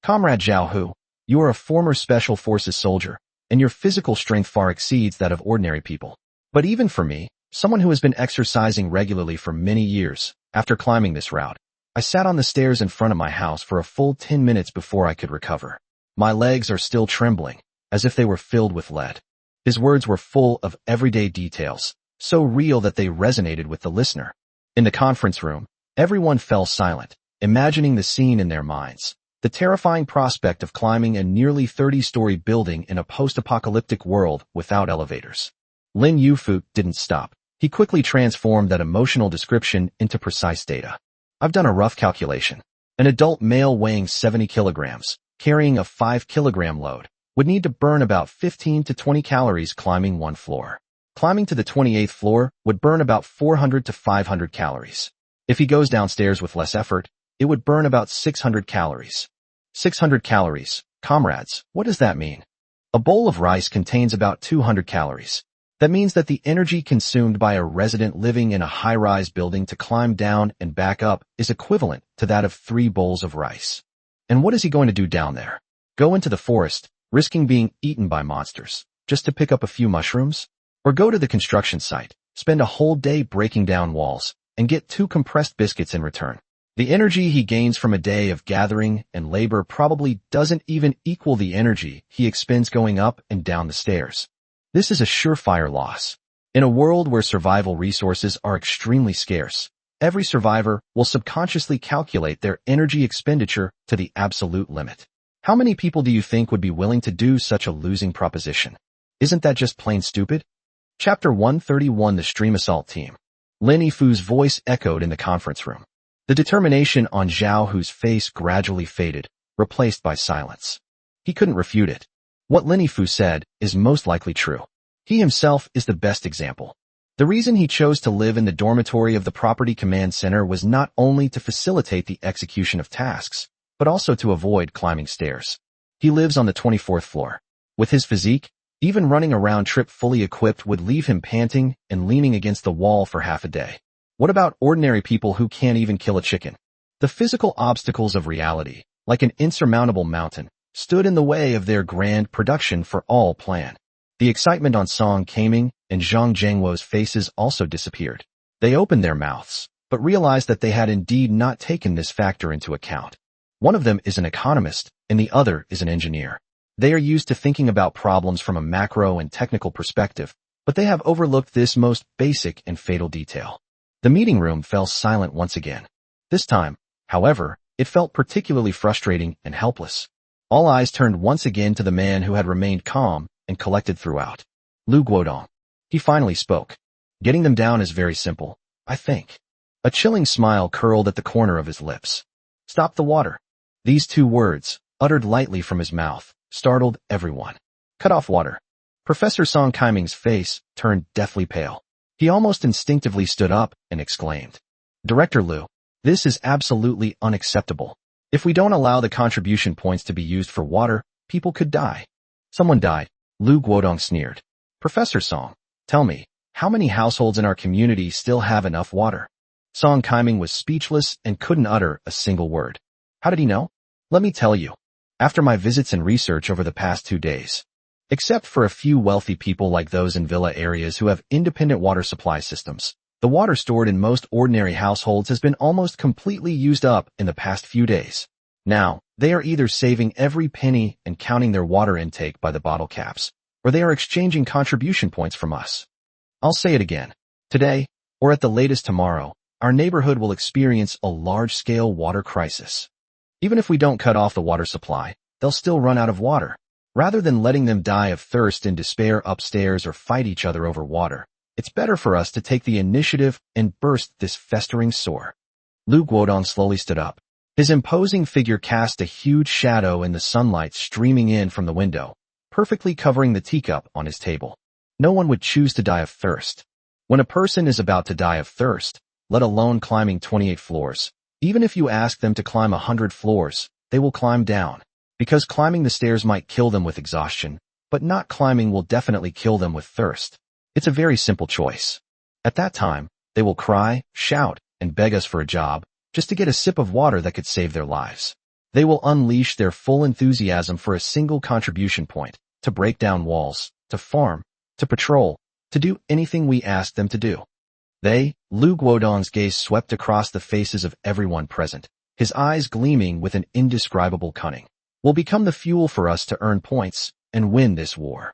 Comrade Zhao Hu, you are a former Special Forces soldier, and your physical strength far exceeds that of ordinary people. But even for me, someone who has been exercising regularly for many years, after climbing this route, I sat on the stairs in front of my house for a full 10 minutes before I could recover. My legs are still trembling, as if they were filled with lead. His words were full of everyday details, so real that they resonated with the listener. In the conference room, everyone fell silent, imagining the scene in their minds. The terrifying prospect of climbing a nearly 30-story building in a post-apocalyptic world without elevators. Lin Yifu didn't stop. He quickly transformed that emotional description into precise data. I've done a rough calculation. An adult male weighing 70 kilograms, carrying a 5-kilogram load, would need to burn about 15 to 20 calories climbing one floor. Climbing to the 28th floor would burn about 400 to 500 calories. If he goes downstairs with less effort, it would burn about 600 calories. 600 calories. Comrades, what does that mean? A bowl of rice contains about 200 calories. That means that the energy consumed by a resident living in a high-rise building to climb down and back up is equivalent to that of 3 bowls of rice. And what is he going to do down there? Go into the forest, risking being eaten by monsters, just to pick up a few mushrooms? Or go to the construction site, spend a whole day breaking down walls, and get 2 compressed biscuits in return? The energy he gains from a day of gathering and labor probably doesn't even equal the energy he expends going up and down the stairs. This is a surefire loss. In a world where survival resources are extremely scarce, every survivor will subconsciously calculate their energy expenditure to the absolute limit. How many people do you think would be willing to do such a losing proposition? Isn't that just plain stupid? Chapter 131: The Stream Assault Team. Lin Yifu's voice echoed in the conference room. The determination on Zhao Hu's face gradually faded, replaced by silence. He couldn't refute it. What Lin Yifu said is most likely true. He himself is the best example. The reason he chose to live in the dormitory of the Property Command Center was not only to facilitate the execution of tasks, but also to avoid climbing stairs. He lives on the 24th floor. With his physique, even running a round trip fully equipped would leave him panting and leaning against the wall for half a day. What about ordinary people who can't even kill a chicken? The physical obstacles of reality, like an insurmountable mountain, stood in the way of their grand production for all plan. The excitement on Song Kaming and Zhang Jiangwo's faces also disappeared. They opened their mouths, but realized that they had indeed not taken this factor into account. One of them is an economist, and the other is an engineer. They are used to thinking about problems from a macro and technical perspective, but they have overlooked this most basic and fatal detail. The meeting room fell silent once again. This time, however, it felt particularly frustrating and helpless. All eyes turned once again to the man who had remained calm and collected throughout. Lu Guodong. He finally spoke. Getting them down is very simple, I think. A chilling smile curled at the corner of his lips. Stop the water. These two words, uttered lightly from his mouth, startled everyone. Cut off water. Professor Song Kaming's face turned deathly pale. He almost instinctively stood up and exclaimed, Director Lu, this is absolutely unacceptable. If we don't allow the contribution points to be used for water, people could die. Someone died, Lu Guodong sneered. Professor Song, tell me, how many households in our community still have enough water? Song Kaming was speechless and couldn't utter a single word. How did he know? Let me tell you. After my visits and research over the past 2 days, except for a few wealthy people like those in villa areas who have independent water supply systems, the water stored in most ordinary households has been almost completely used up in the past few days. Now, they are either saving every penny and counting their water intake by the bottle caps, or they are exchanging contribution points from us. I'll say it again. Today, or at the latest tomorrow, our neighborhood will experience a large-scale water crisis. Even if we don't cut off the water supply, they'll still run out of water. Rather than letting them die of thirst and despair upstairs or fight each other over water, it's better for us to take the initiative and burst this festering sore. Lu Guodong slowly stood up. His imposing figure cast a huge shadow in the sunlight streaming in from the window, perfectly covering the teacup on his table. No one would choose to die of thirst. When a person is about to die of thirst, let alone climbing 28 floors, even if you ask them to climb 100 floors, they will climb down. Because climbing the stairs might kill them with exhaustion, but not climbing will definitely kill them with thirst. It's a very simple choice. At that time, they will cry, shout, and beg us for a job, just to get a sip of water that could save their lives. They will unleash their full enthusiasm for a single contribution point, to break down walls, to farm, to patrol, to do anything we ask them to do. Lu Guodong's gaze swept across the faces of everyone present, his eyes gleaming with an indescribable cunning. Will become the fuel for us to earn points and win this war.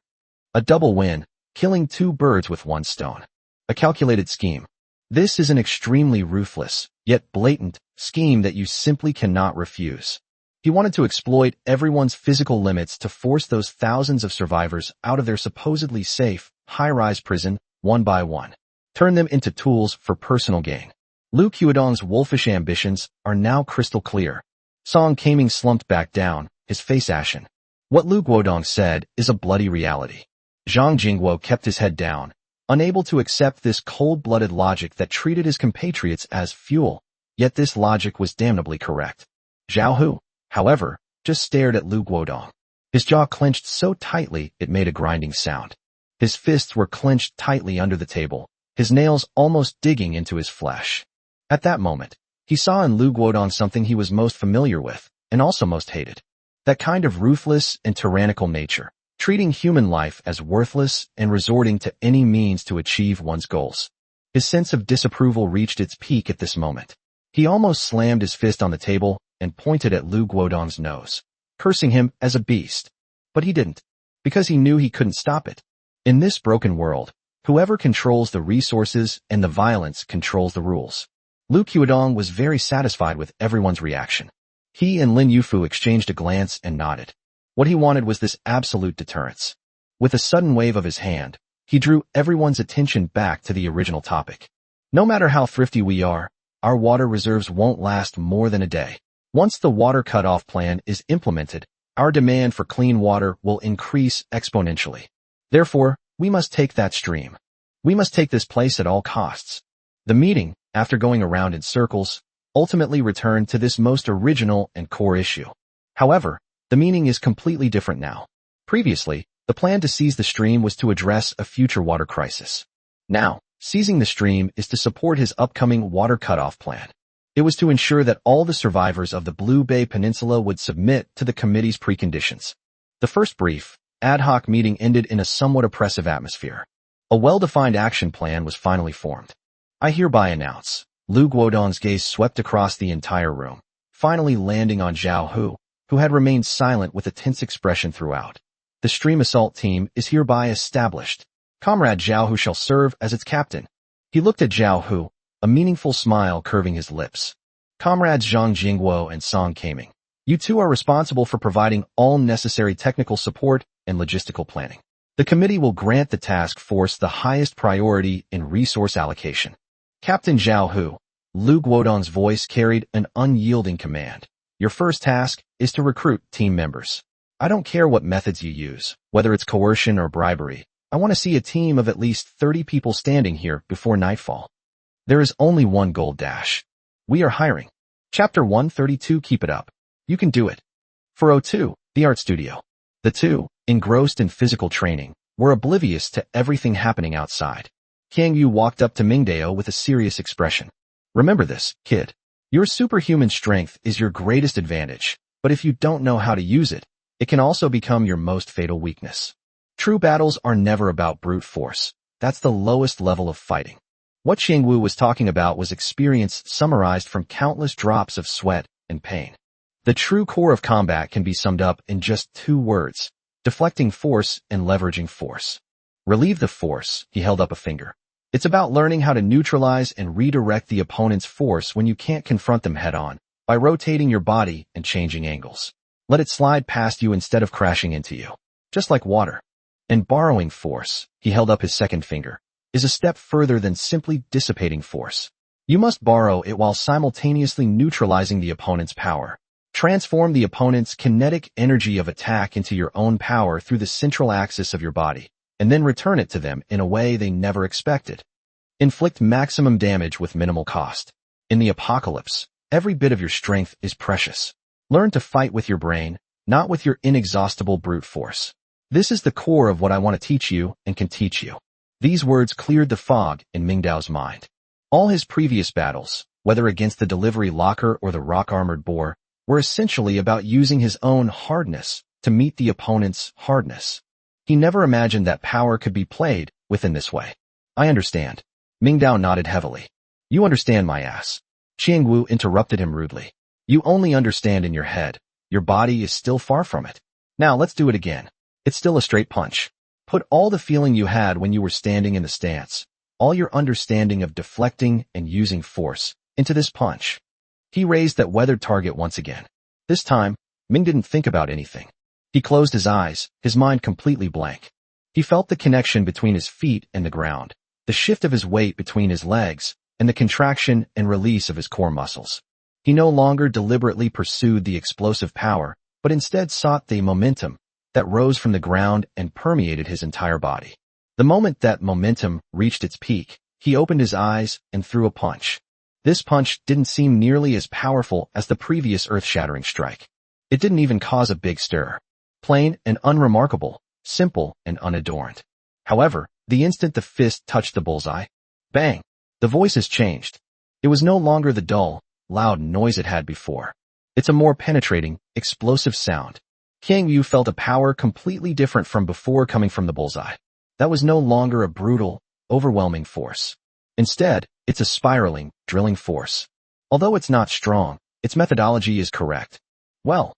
A double win, killing 2 birds with 1 stone. A calculated scheme. This is an extremely ruthless, yet blatant, scheme that you simply cannot refuse. He wanted to exploit everyone's physical limits to force those thousands of survivors out of their supposedly safe, high-rise prison, one by one. Turn them into tools for personal gain. Lu Guodong's wolfish ambitions are now crystal clear. Song Kaming slumped back down, his face ashen. What Lu Guodong said is a bloody reality. Zhang Jingguo kept his head down, unable to accept this cold-blooded logic that treated his compatriots as fuel, yet this logic was damnably correct. Zhao Hu, however, just stared at Lu Guodong. His jaw clenched so tightly it made a grinding sound. His fists were clenched tightly under the table, his nails almost digging into his flesh. At that moment, he saw in Lu Guodong something he was most familiar with, and also most hated. That kind of ruthless and tyrannical nature, treating human life as worthless and resorting to any means to achieve one's goals. His sense of disapproval reached its peak at this moment. He almost slammed his fist on the table and pointed at Lu Guodong's nose, cursing him as a beast. But he didn't, because he knew he couldn't stop it. In this broken world, whoever controls the resources and the violence controls the rules. Lu Guodong was very satisfied with everyone's reaction. He and Lin Yufu exchanged a glance and nodded. What he wanted was this absolute deterrence. With a sudden wave of his hand, he drew everyone's attention back to the original topic. No matter how thrifty we are, our water reserves won't last more than a day. Once the water cutoff plan is implemented, our demand for clean water will increase exponentially. Therefore, we must take that stream. We must take this place at all costs. The meeting, after going around in circles, ultimately returned to this most original and core issue. However, the meaning is completely different now. Previously, the plan to seize the stream was to address a future water crisis. Now, seizing the stream is to support his upcoming water cutoff plan. It was to ensure that all the survivors of the Blue Bay Peninsula would submit to the committee's preconditions. The first brief, ad hoc meeting ended in a somewhat oppressive atmosphere. A well-defined action plan was finally formed. I hereby announce. Lu Guodong's gaze swept across the entire room, finally landing on Zhao Hu, who had remained silent with a tense expression throughout. The Stream Assault team is hereby established. Comrade Zhao Hu shall serve as its captain. He looked at Zhao Hu, a meaningful smile curving his lips. Comrades Zhang Jingguo and Song Kaming, you two are responsible for providing all necessary technical support and logistical planning. The committee will grant the task force the highest priority in resource allocation. Captain Zhao Hu, Lu Guodong's voice carried an unyielding command. Your first task is to recruit team members. I don't care what methods you use, whether it's coercion or bribery. I want to see a team of at least 30 people standing here before nightfall. There is only one goal dash. We are hiring. Chapter 132. Keep it up. You can do it. For O2, the art studio. The two, engrossed in physical training, were oblivious to everything happening outside. Qiang Yu walked up to Mingdao with a serious expression. Remember this, kid. Your superhuman strength is your greatest advantage, but if you don't know how to use it, it can also become your most fatal weakness. True battles are never about brute force. That's the lowest level of fighting. What Qiang Wu was talking about was experience summarized from countless drops of sweat and pain. The true core of combat can be summed up in just 2 words: deflecting force and leveraging force. Relieve the force, he held up a finger. It's about learning how to neutralize and redirect the opponent's force when you can't confront them head-on, by rotating your body and changing angles. Let it slide past you instead of crashing into you. Just like water. And borrowing force, he held up his second finger, is a step further than simply dissipating force. You must borrow it while simultaneously neutralizing the opponent's power. Transform the opponent's kinetic energy of attack into your own power through the central axis of your body, and then return it to them in a way they never expected. Inflict maximum damage with minimal cost. In the apocalypse, every bit of your strength is precious. Learn to fight with your brain, not with your inexhaustible brute force. This is the core of what I want to teach you and can teach you. These words cleared the fog in Mingdao's mind. All his previous battles, whether against the delivery locker or the rock-armored boar, were essentially about using his own hardness to meet the opponent's hardness. He never imagined that power could be played within this way. I understand. Mingdao nodded heavily. You understand, my ass. Qiang Wu interrupted him rudely. You only understand in your head. Your body is still far from it. Now let's do it again. It's still a straight punch. Put all the feeling you had when you were standing in the stance, all your understanding of deflecting and using force, into this punch. He raised that weathered target once again. This time, Ming didn't think about anything. He closed his eyes, his mind completely blank. He felt the connection between his feet and the ground, the shift of his weight between his legs, and the contraction and release of his core muscles. He no longer deliberately pursued the explosive power, but instead sought the momentum that rose from the ground and permeated his entire body. The moment that momentum reached its peak, he opened his eyes and threw a punch. This punch didn't seem nearly as powerful as the previous earth-shattering strike. It didn't even cause a big stir. Plain and unremarkable, simple and unadorned. However, the instant the fist touched the bullseye, bang! The voices changed. It was no longer the dull, loud noise it had before. It's a more penetrating, explosive sound. Qiang Yu felt a power completely different from before coming from the bullseye. That was no longer a brutal, overwhelming force. Instead, it's a spiraling, drilling force. Although it's not strong, its methodology is correct. Well,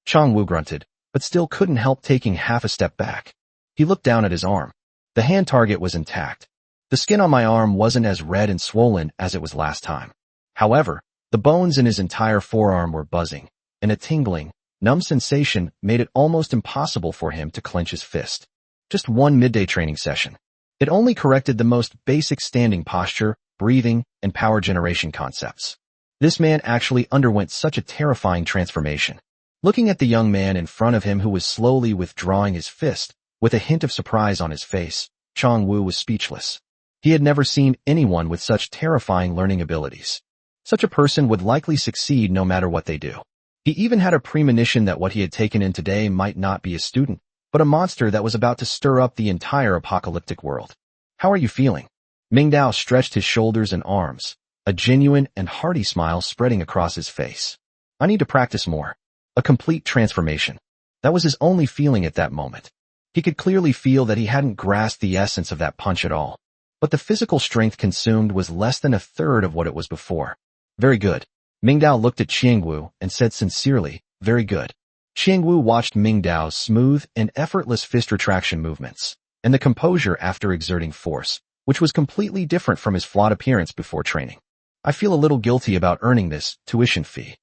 Chang Wu grunted, but still couldn't help taking half a step back. He looked down at his arm. The hand target was intact. The skin on my arm wasn't as red and swollen as it was last time. However, the bones in his entire forearm were buzzing, and a tingling, numb sensation made it almost impossible for him to clench his fist. Just one midday training session. It only corrected the most basic standing posture, breathing, and power generation concepts. This man actually underwent such a terrifying transformation. Looking at the young man in front of him who was slowly withdrawing his fist, with a hint of surprise on his face, Chang Wu was speechless. He had never seen anyone with such terrifying learning abilities. Such a person would likely succeed no matter what they do. He even had a premonition that what he had taken in today might not be a student, but a monster that was about to stir up the entire apocalyptic world. How are you feeling? Mingdao stretched his shoulders and arms, a genuine and hearty smile spreading across his face. I need to practice more. A complete transformation. That was his only feeling at that moment. He could clearly feel that he hadn't grasped the essence of that punch at all. But the physical strength consumed was less than a third of what it was before. Very good. Mingdao looked at Qiangwu and said sincerely, very good. Qiangwu watched Mingdao's smooth and effortless fist retraction movements, and the composure after exerting force, which was completely different from his flawed appearance before training. I feel a little guilty about earning this tuition fee.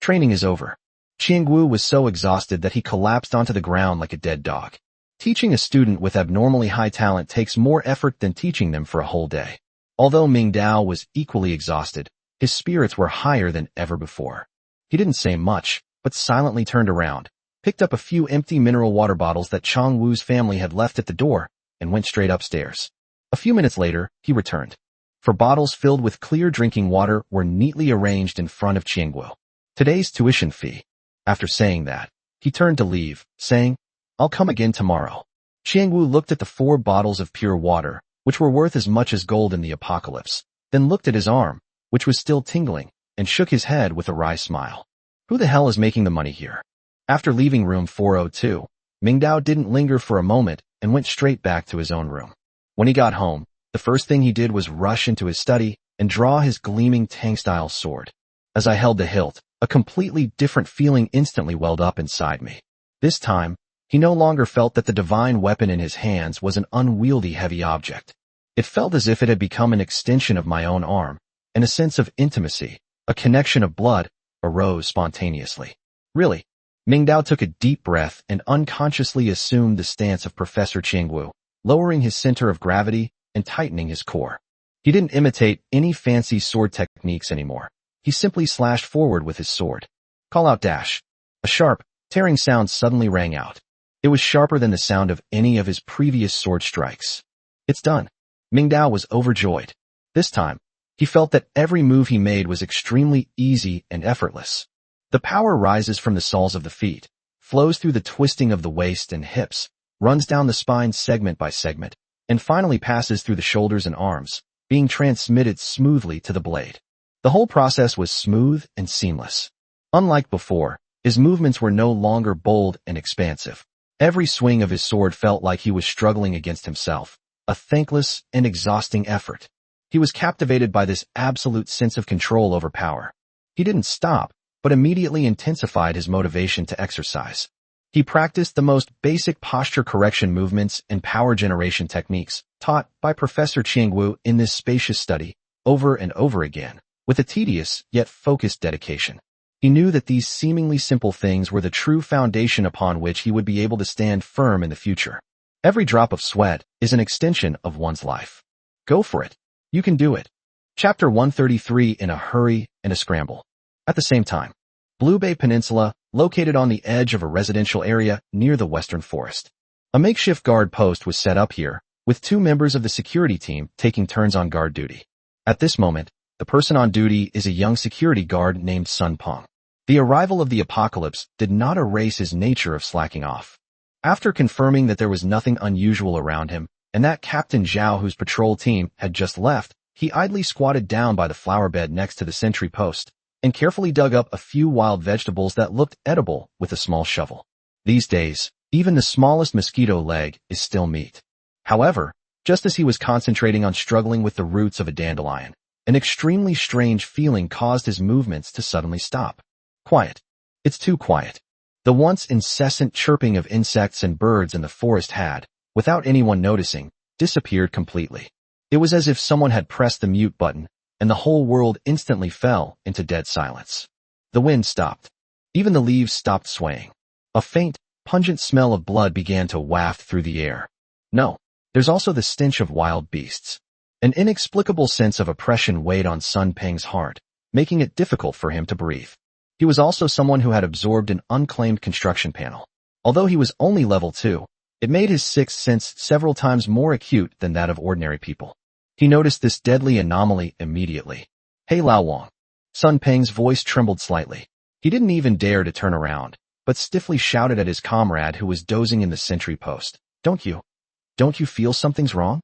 Training is over. Qiangwu was so exhausted that he collapsed onto the ground like a dead dog. Teaching a student with abnormally high talent takes more effort than teaching them for a whole day. Although Mingdao was equally exhausted, his spirits were higher than ever before. He didn't say much, but silently turned around, picked up a few empty mineral water bottles that Qiangwu's family had left at the door, and went straight upstairs. A few minutes later, he returned. For bottles filled with clear drinking water were neatly arranged in front of Qiangwu. Today's tuition fee. After saying that, he turned to leave, saying, I'll come again tomorrow. Qiangwu looked at the 4 bottles of pure water, which were worth as much as gold in the apocalypse, then looked at his arm, which was still tingling, and shook his head with a wry smile. Who the hell is making the money here? After leaving room 402, Mingdao didn't linger for a moment and went straight back to his own room. When he got home, the first thing he did was rush into his study and draw his gleaming Tang-style sword. As I held the hilt, a completely different feeling instantly welled up inside me. This time, he no longer felt that the divine weapon in his hands was an unwieldy heavy object. It felt as if it had become an extension of my own arm, and a sense of intimacy, a connection of blood, arose spontaneously. Really? Mingdao took a deep breath and unconsciously assumed the stance of Professor Qiangwu, lowering his center of gravity and tightening his core. He didn't imitate any fancy sword techniques anymore. He simply slashed forward with his sword. Call out dash. A sharp, tearing sound suddenly rang out. It was sharper than the sound of any of his previous sword strikes. It's done. Mingdao was overjoyed. This time, he felt that every move he made was extremely easy and effortless. The power rises from the soles of the feet, flows through the twisting of the waist and hips, runs down the spine segment by segment, and finally passes through the shoulders and arms, being transmitted smoothly to the blade. The whole process was smooth and seamless. Unlike before, his movements were no longer bold and expansive. Every swing of his sword felt like he was struggling against himself, a thankless and exhausting effort. He was captivated by this absolute sense of control over power. He didn't stop, but immediately intensified his motivation to exercise. He practiced the most basic posture correction movements and power generation techniques taught by Professor Qiangwu in this spacious study over and over again, with a tedious yet focused dedication. He knew that these seemingly simple things were the true foundation upon which he would be able to stand firm in the future. Every drop of sweat is an extension of one's life. Go for it. You can do it. Chapter 133 in a hurry and a scramble. At the same time, Blue Bay Peninsula, located on the edge of a residential area near the Western Forest. A makeshift guard post was set up here, with 2 members of the security team taking turns on guard duty. At this moment, the person on duty is a young security guard named Sun Peng. The arrival of the apocalypse did not erase his nature of slacking off. After confirming that there was nothing unusual around him, and that Captain Zhao, whose patrol team had just left, he idly squatted down by the flower bed next to the sentry post, and carefully dug up a few wild vegetables that looked edible with a small shovel. These days, even the smallest mosquito leg is still meat. However, just as he was concentrating on struggling with the roots of a dandelion, an extremely strange feeling caused his movements to suddenly stop. Quiet. It's too quiet. The once incessant chirping of insects and birds in the forest had, without anyone noticing, disappeared completely. It was as if someone had pressed the mute button, and the whole world instantly fell into dead silence. The wind stopped. Even the leaves stopped swaying. A faint, pungent smell of blood began to waft through the air. No, there's also the stench of wild beasts. An inexplicable sense of oppression weighed on Sun Peng's heart, making it difficult for him to breathe. He was also someone who had absorbed an unclaimed construction panel. Although he was only level 2, it made his sixth sense several times more acute than that of ordinary people. He noticed this deadly anomaly immediately. Hey Lao Wang. Sun Peng's voice trembled slightly. He didn't even dare to turn around, but stiffly shouted at his comrade who was dozing in the sentry post. Don't you feel something's wrong?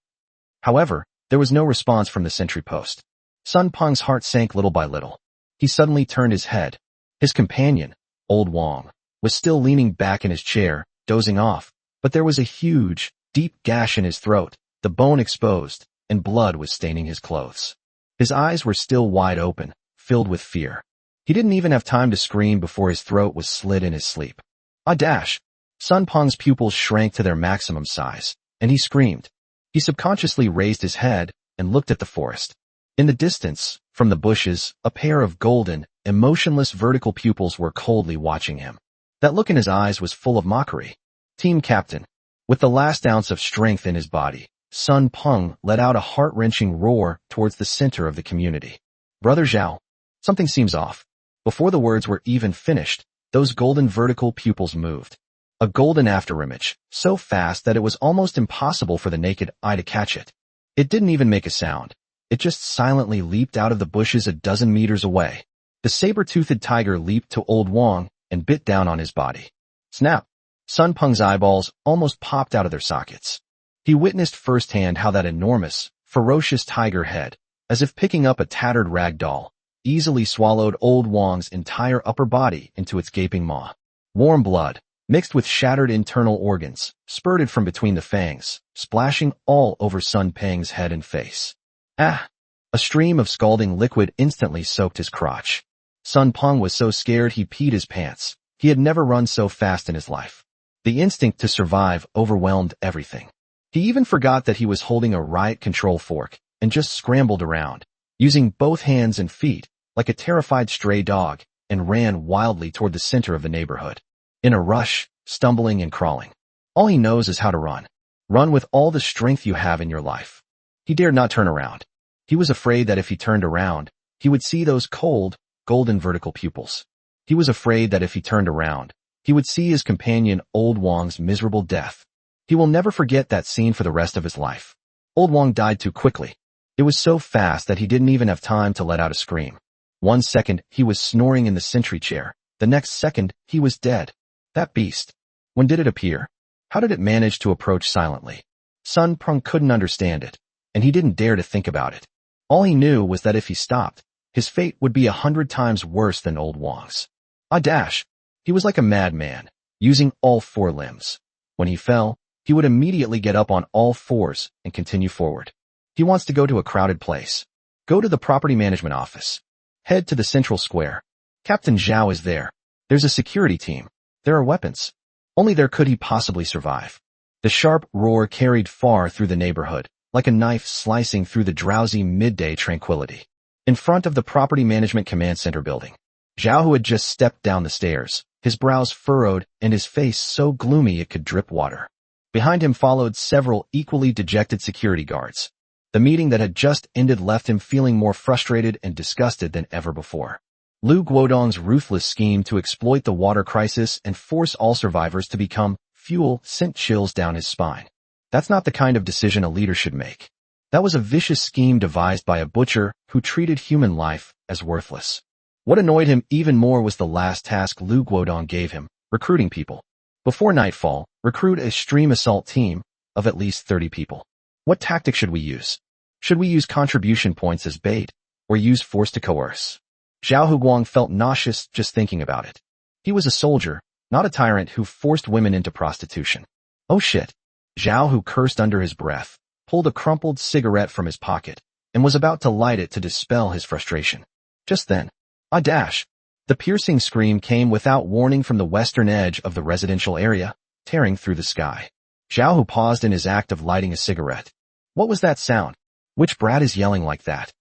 However, there was no response from the sentry post. Sun Peng's heart sank little by little. He suddenly turned his head. His companion, Old Wang, was still leaning back in his chair, dozing off, But there was a huge, deep gash in his throat, the bone exposed, and blood was staining his clothes. His eyes were still wide open, filled with fear. He didn't even have time to scream before his throat was slit in his sleep. Ah dash! Sun Peng's pupils shrank to their maximum size, and he screamed. He subconsciously raised his head and looked at the forest. In the distance, from the bushes, a pair of golden, emotionless vertical pupils were coldly watching him. That look in his eyes was full of mockery. Team captain. With the last ounce of strength in his body, Sun Peng let out a heart-wrenching roar towards the center of the community. Brother Zhao, something seems off. Before the words were even finished, those golden vertical pupils moved. A golden afterimage, so fast that it was almost impossible for the naked eye to catch it. It didn't even make a sound. It just silently leaped out of the bushes a dozen meters away. The saber-toothed tiger leaped to Old Wang and bit down on his body. Snap! Sun Peng's eyeballs almost popped out of their sockets. He witnessed firsthand how that enormous, ferocious tiger head, as if picking up a tattered rag doll, easily swallowed Old Wang's entire upper body into its gaping maw. Warm blood, mixed with shattered internal organs, spurted from between the fangs, splashing all over Sun Peng's head and face. Ah! A stream of scalding liquid instantly soaked his crotch. Sun Peng was so scared he peed his pants. He had never run so fast in his life. The instinct to survive overwhelmed everything. He even forgot that he was holding a riot control fork and just scrambled around, using both hands and feet, like a terrified stray dog, and ran wildly toward the center of the neighborhood. In a rush, stumbling and crawling. All he knows is how to run. Run with all the strength you have in your life. He dared not turn around. He was afraid that if he turned around, he would see those cold, golden vertical pupils. He was afraid that if he turned around, he would see his companion Old Wang's miserable death. He will never forget that scene for the rest of his life. Old Wang died too quickly. It was so fast that he didn't even have time to let out a scream. 1 second, he was snoring in the sentry chair. The next second, he was dead. That beast. When did it appear? How did it manage to approach silently? Sun Peng couldn't understand it, and he didn't dare to think about it. All he knew was that if he stopped, his fate would be 100 times worse than Old Wang's. Ah dash! He was like a madman, using all 4 limbs. When he fell, he would immediately get up on all 4s and continue forward. He wants to go to a crowded place. Go to the property management office. Head to the central square. Captain Zhao is there. There's a security team. There are weapons. Only there could he possibly survive. The sharp roar carried far through the neighborhood, like a knife slicing through the drowsy midday tranquility. In front of the Property Management Command Center building, Zhao, who had just stepped down the stairs, his brows furrowed and his face so gloomy it could drip water. Behind him followed several equally dejected security guards. The meeting that had just ended left him feeling more frustrated and disgusted than ever before. Lu Guodong's ruthless scheme to exploit the water crisis and force all survivors to become fuel sent chills down his spine. That's not the kind of decision a leader should make. That was a vicious scheme devised by a butcher who treated human life as worthless. What annoyed him even more was the last task Lu Guodong gave him, recruiting people. Before nightfall, recruit a stream assault team of at least 30 people. What tactic should we use? Should we use contribution points as bait, or use force to coerce? Zhao Huguang felt nauseous just thinking about it. He was a soldier, not a tyrant who forced women into prostitution. Oh shit. Zhao, who cursed under his breath, pulled a crumpled cigarette from his pocket and was about to light it to dispel his frustration. Just then, ah dash! The piercing scream came without warning from the western edge of the residential area, tearing through the sky. Zhao, who paused in his act of lighting a cigarette. What was that sound? Which brat is yelling like that?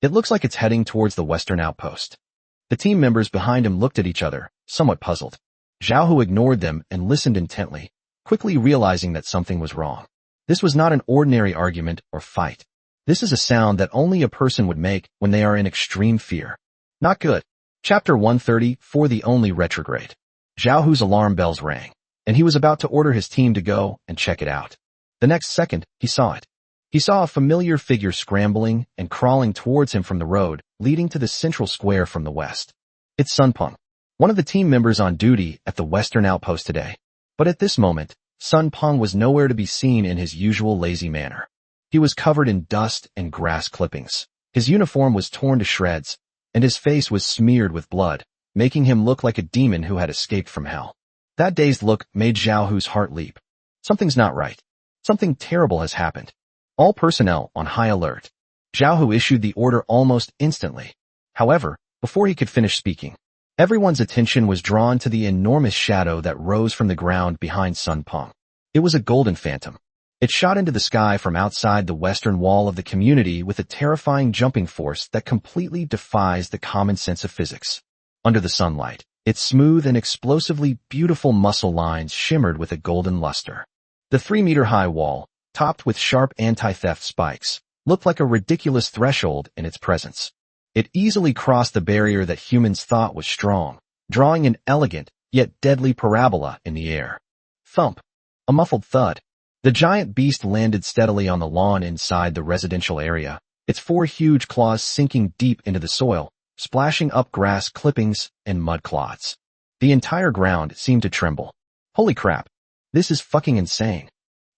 It looks like it's heading towards the western outpost. The team members behind him looked at each other, somewhat puzzled. Zhao, who ignored them and listened intently, quickly realizing that something was wrong. This was not an ordinary argument or fight. This is a sound that only a person would make when they are in extreme fear. Not good. Chapter 130, For the Only Retrograde. Zhao Hu's alarm bells rang, and he was about to order his team to go and check it out. The next second, he saw it. He saw a familiar figure scrambling and crawling towards him from the road, leading to the central square from the west. It's Sun Peng, one of the team members on duty at the western outpost today. But at this moment, Sun Peng was nowhere to be seen in his usual lazy manner. He was covered in dust and grass clippings. His uniform was torn to shreds, and his face was smeared with blood, making him look like a demon who had escaped from hell. That dazed look made Zhao Hu's heart leap. Something's not right. Something terrible has happened. All personnel on high alert. Zhao Hu issued the order almost instantly. However, before he could finish speaking, everyone's attention was drawn to the enormous shadow that rose from the ground behind Sun Peng. It was a golden phantom. It shot into the sky from outside the western wall of the community with a terrifying jumping force that completely defies the common sense of physics. Under the sunlight, its smooth and explosively beautiful muscle lines shimmered with a golden luster. The 3-meter-high wall, topped with sharp anti-theft spikes, looked like a ridiculous threshold in its presence. It easily crossed the barrier that humans thought was strong, drawing an elegant yet deadly parabola in the air. Thump! A muffled thud. The giant beast landed steadily on the lawn inside the residential area, its 4 huge claws sinking deep into the soil, splashing up grass clippings and mud clods. The entire ground seemed to tremble. Holy crap! This is fucking insane.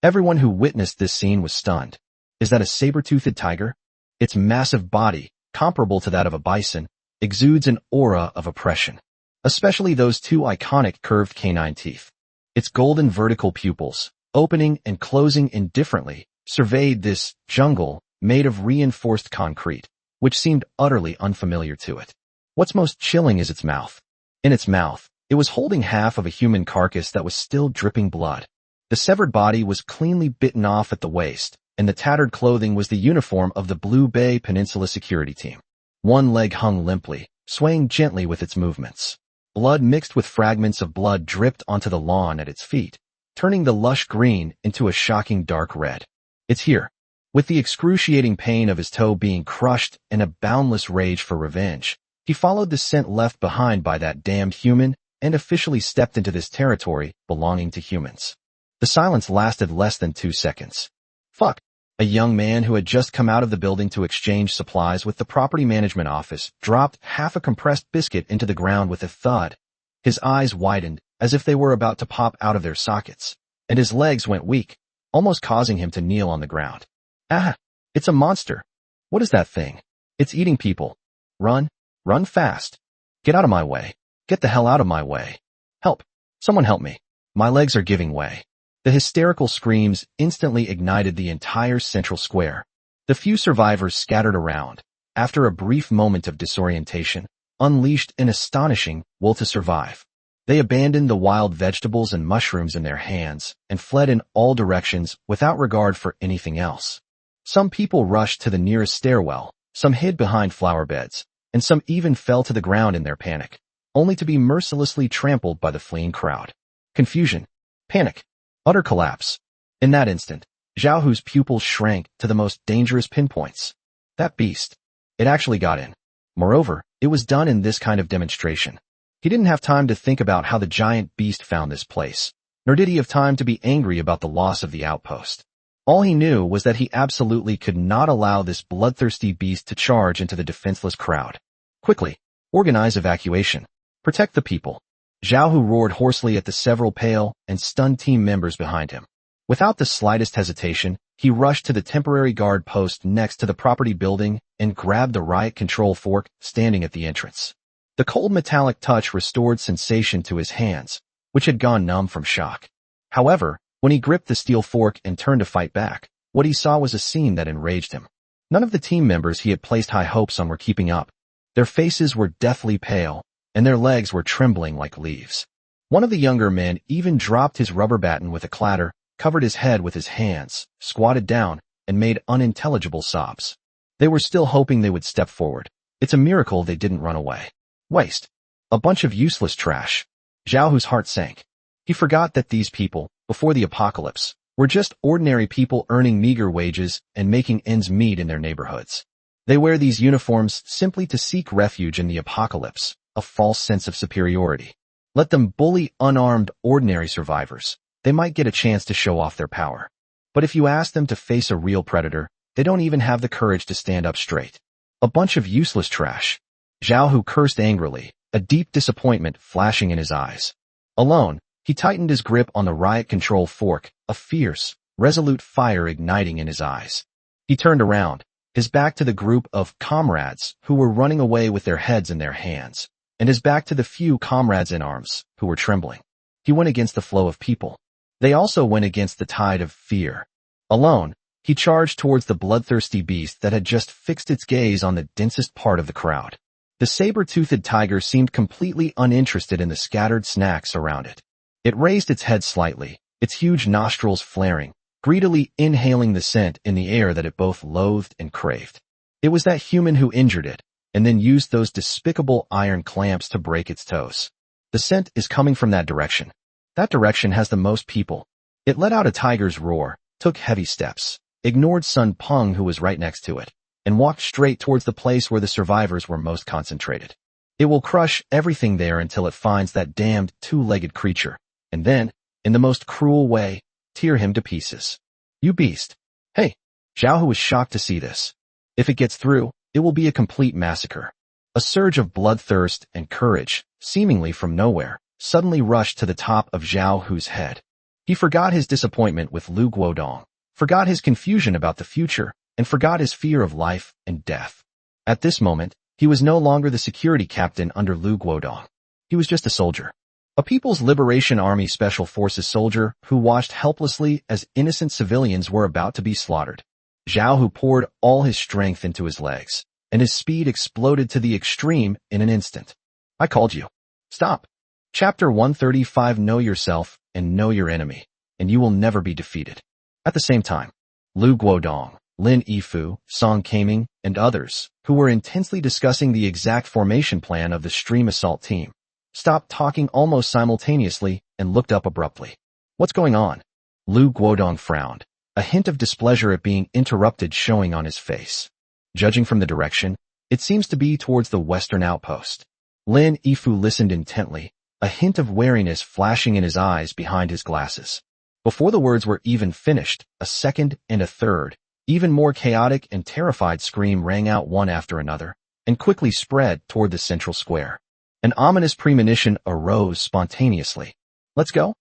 Everyone who witnessed this scene was stunned. Is that a saber-toothed tiger? Its massive body, comparable to that of a bison, exudes an aura of oppression, especially those 2 iconic curved canine teeth. Its golden vertical pupils, opening and closing indifferently, surveyed this jungle made of reinforced concrete, which seemed utterly unfamiliar to it. What's most chilling is its mouth. In its mouth, it was holding half of a human carcass that was still dripping blood. The severed body was cleanly bitten off at the waist, and the tattered clothing was the uniform of the Blue Bay Peninsula security team. One leg hung limply, swaying gently with its movements. Blood mixed with fragments of blood dripped onto the lawn at its feet, turning the lush green into a shocking dark red. It's here. With the excruciating pain of his toe being crushed and a boundless rage for revenge, he followed the scent left behind by that damned human and officially stepped into this territory belonging to humans. The silence lasted less than 2 seconds. Fuck. A young man who had just come out of the building to exchange supplies with the property management office dropped half a compressed biscuit into the ground with a thud. His eyes widened as if they were about to pop out of their sockets, and his legs went weak, almost causing him to kneel on the ground. Ah! It's a monster. What is that thing? It's eating people. Run. Run fast. Get out of my way. Get the hell out of my way. Help. Someone help me. My legs are giving way. The hysterical screams instantly ignited the entire central square. The few survivors scattered around, after a brief moment of disorientation, unleashed an astonishing will to survive. They abandoned the wild vegetables and mushrooms in their hands and fled in all directions without regard for anything else. Some people rushed to the nearest stairwell, some hid behind flower beds, and some even fell to the ground in their panic, only to be mercilessly trampled by the fleeing crowd. Confusion, panic, utter collapse. In that instant, Zhao Hu's pupils shrank to the most dangerous pinpoints. That beast. It actually got in. Moreover, it was done in this kind of demonstration. He didn't have time to think about how the giant beast found this place, nor did he have time to be angry about the loss of the outpost. All he knew was that he absolutely could not allow this bloodthirsty beast to charge into the defenseless crowd. Quickly, organize evacuation. Protect the people. Zhao Hu roared hoarsely at the several pale and stunned team members behind him. Without the slightest hesitation, he rushed to the temporary guard post next to the property building and grabbed the riot control fork standing at the entrance. The cold metallic touch restored sensation to his hands, which had gone numb from shock. However, when he gripped the steel fork and turned to fight back, what he saw was a scene that enraged him. None of the team members he had placed high hopes on were keeping up. Their faces were deathly pale, and their legs were trembling like leaves. One of the younger men even dropped his rubber baton with a clatter, covered his head with his hands, squatted down, and made unintelligible sobs. They were still hoping they would step forward. It's a miracle they didn't run away. Waste. A bunch of useless trash. Zhao Hu's heart sank. He forgot that these people, before the apocalypse, were just ordinary people earning meager wages and making ends meet in their neighborhoods. They wear these uniforms simply to seek refuge in the apocalypse, a false sense of superiority. Let them bully unarmed, ordinary survivors. They might get a chance to show off their power. But if you ask them to face a real predator, they don't even have the courage to stand up straight. A bunch of useless trash. Zhao Hu cursed angrily, a deep disappointment flashing in his eyes. Alone, he tightened his grip on the riot control fork, a fierce, resolute fire igniting in his eyes. He turned around, his back to the group of comrades who were running away with their heads in their hands, and his back to the few comrades in arms who were trembling. He went against the flow of people. They also went against the tide of fear. Alone, he charged towards the bloodthirsty beast that had just fixed its gaze on the densest part of the crowd. The saber-toothed tiger seemed completely uninterested in the scattered snacks around it. It raised its head slightly, its huge nostrils flaring, greedily inhaling the scent in the air that it both loathed and craved. It was that human who injured it, and then used those despicable iron clamps to break its toes. The scent is coming from that direction. That direction has the most people. It let out a tiger's roar, took heavy steps, ignored Sun Peng who was right next to it, and walked straight towards the place where the survivors were most concentrated. It will crush everything there until it finds that damned two-legged creature, and then, in the most cruel way, tear him to pieces. You beast. Hey, Zhao Hu was shocked to see this. If it gets through, it will be a complete massacre. A surge of bloodthirst and courage, seemingly from nowhere, suddenly rushed to the top of Zhao Hu's head. He forgot his disappointment with Lu Guodong, forgot his confusion about the future, and forgot his fear of life and death. At this moment, he was no longer the security captain under Lu Guodong. He was just a soldier. A People's Liberation Army Special Forces soldier who watched helplessly as innocent civilians were about to be slaughtered. Zhao Hu poured all his strength into his legs, and his speed exploded to the extreme in an instant. I called you. Stop. Chapter 135 Know yourself and know your enemy, and you will never be defeated. At the same time, Lu Guodong, Lin Yifu, Song Kaming, and others, who were intensely discussing the exact formation plan of the stream assault team, stopped talking almost simultaneously and looked up abruptly. What's going on? Lu Guodong frowned, a hint of displeasure at being interrupted showing on his face. Judging from the direction, it seems to be towards the western outpost. Lin Yifu listened intently, a hint of wariness flashing in his eyes behind his glasses. Before the words were even finished, a second and a third, even more chaotic and terrified scream rang out one after another, and quickly spread toward the central square. An ominous premonition arose spontaneously. Let's go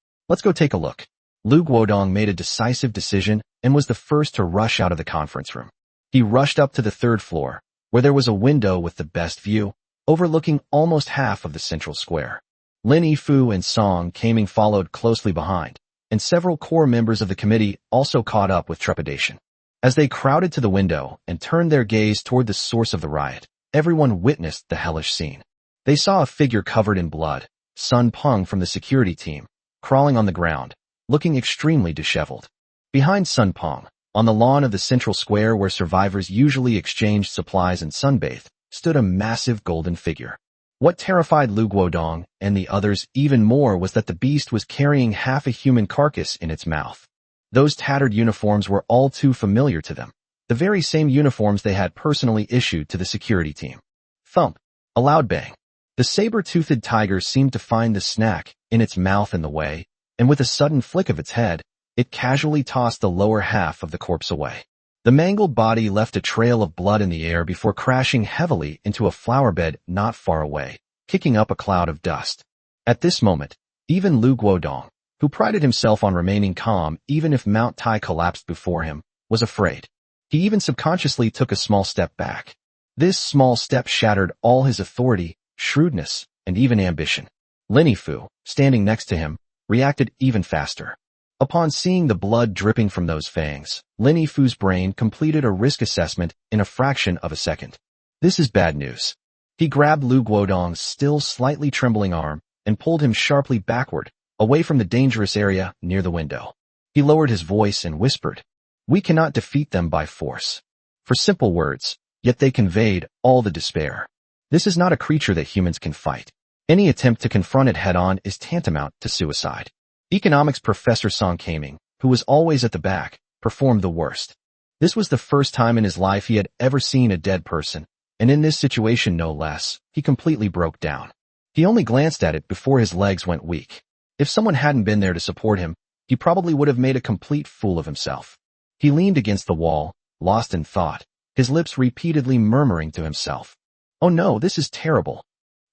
take a look. Lu Guodong made a decisive decision and was the first to rush out of the conference room. He rushed up to the third floor, where there was a window with the best view, overlooking almost half of the central square. Lin Yifu and Song Kaming followed closely behind, and several core members of the committee also caught up with trepidation. As they crowded to the window and turned their gaze toward the source of the riot, everyone witnessed the hellish scene. They saw a figure covered in blood, Sun Peng from the security team, crawling on the ground, looking extremely disheveled. Behind Sun Peng, on the lawn of the central square where survivors usually exchanged supplies and sunbathed, stood a massive golden figure. What terrified Lu Guodong and the others even more was that the beast was carrying half a human carcass in its mouth. Those tattered uniforms were all too familiar to them, the very same uniforms they had personally issued to the security team. Thump! A loud bang. The saber-toothed tiger seemed to find the snack in its mouth in the way, and with a sudden flick of its head, it casually tossed the lower half of the corpse away. The mangled body left a trail of blood in the air before crashing heavily into a flower bed not far away, kicking up a cloud of dust. At this moment, even Lu Guodong, who prided himself on remaining calm even if Mount Tai collapsed before him, was afraid. He even subconsciously took a small step back. This small step shattered all his authority, shrewdness, and even ambition. Lin Yifu, standing next to him, reacted even faster. Upon seeing the blood dripping from those fangs, Lin Yifu's brain completed a risk assessment in a fraction of a second. This is bad news. He grabbed Lu Guodong's still slightly trembling arm and pulled him sharply backward, away from the dangerous area near the window. He lowered his voice and whispered, "We cannot defeat them by force." For simple words, yet they conveyed all the despair. This is not a creature that humans can fight. Any attempt to confront it head-on is tantamount to suicide. Economics professor Song Kaming, who was always at the back, performed the worst. This was the first time in his life he had ever seen a dead person, and in this situation no less, he completely broke down. He only glanced at it before his legs went weak. If someone hadn't been there to support him, he probably would have made a complete fool of himself. He leaned against the wall, lost in thought, his lips repeatedly murmuring to himself, "Oh no, this is terrible.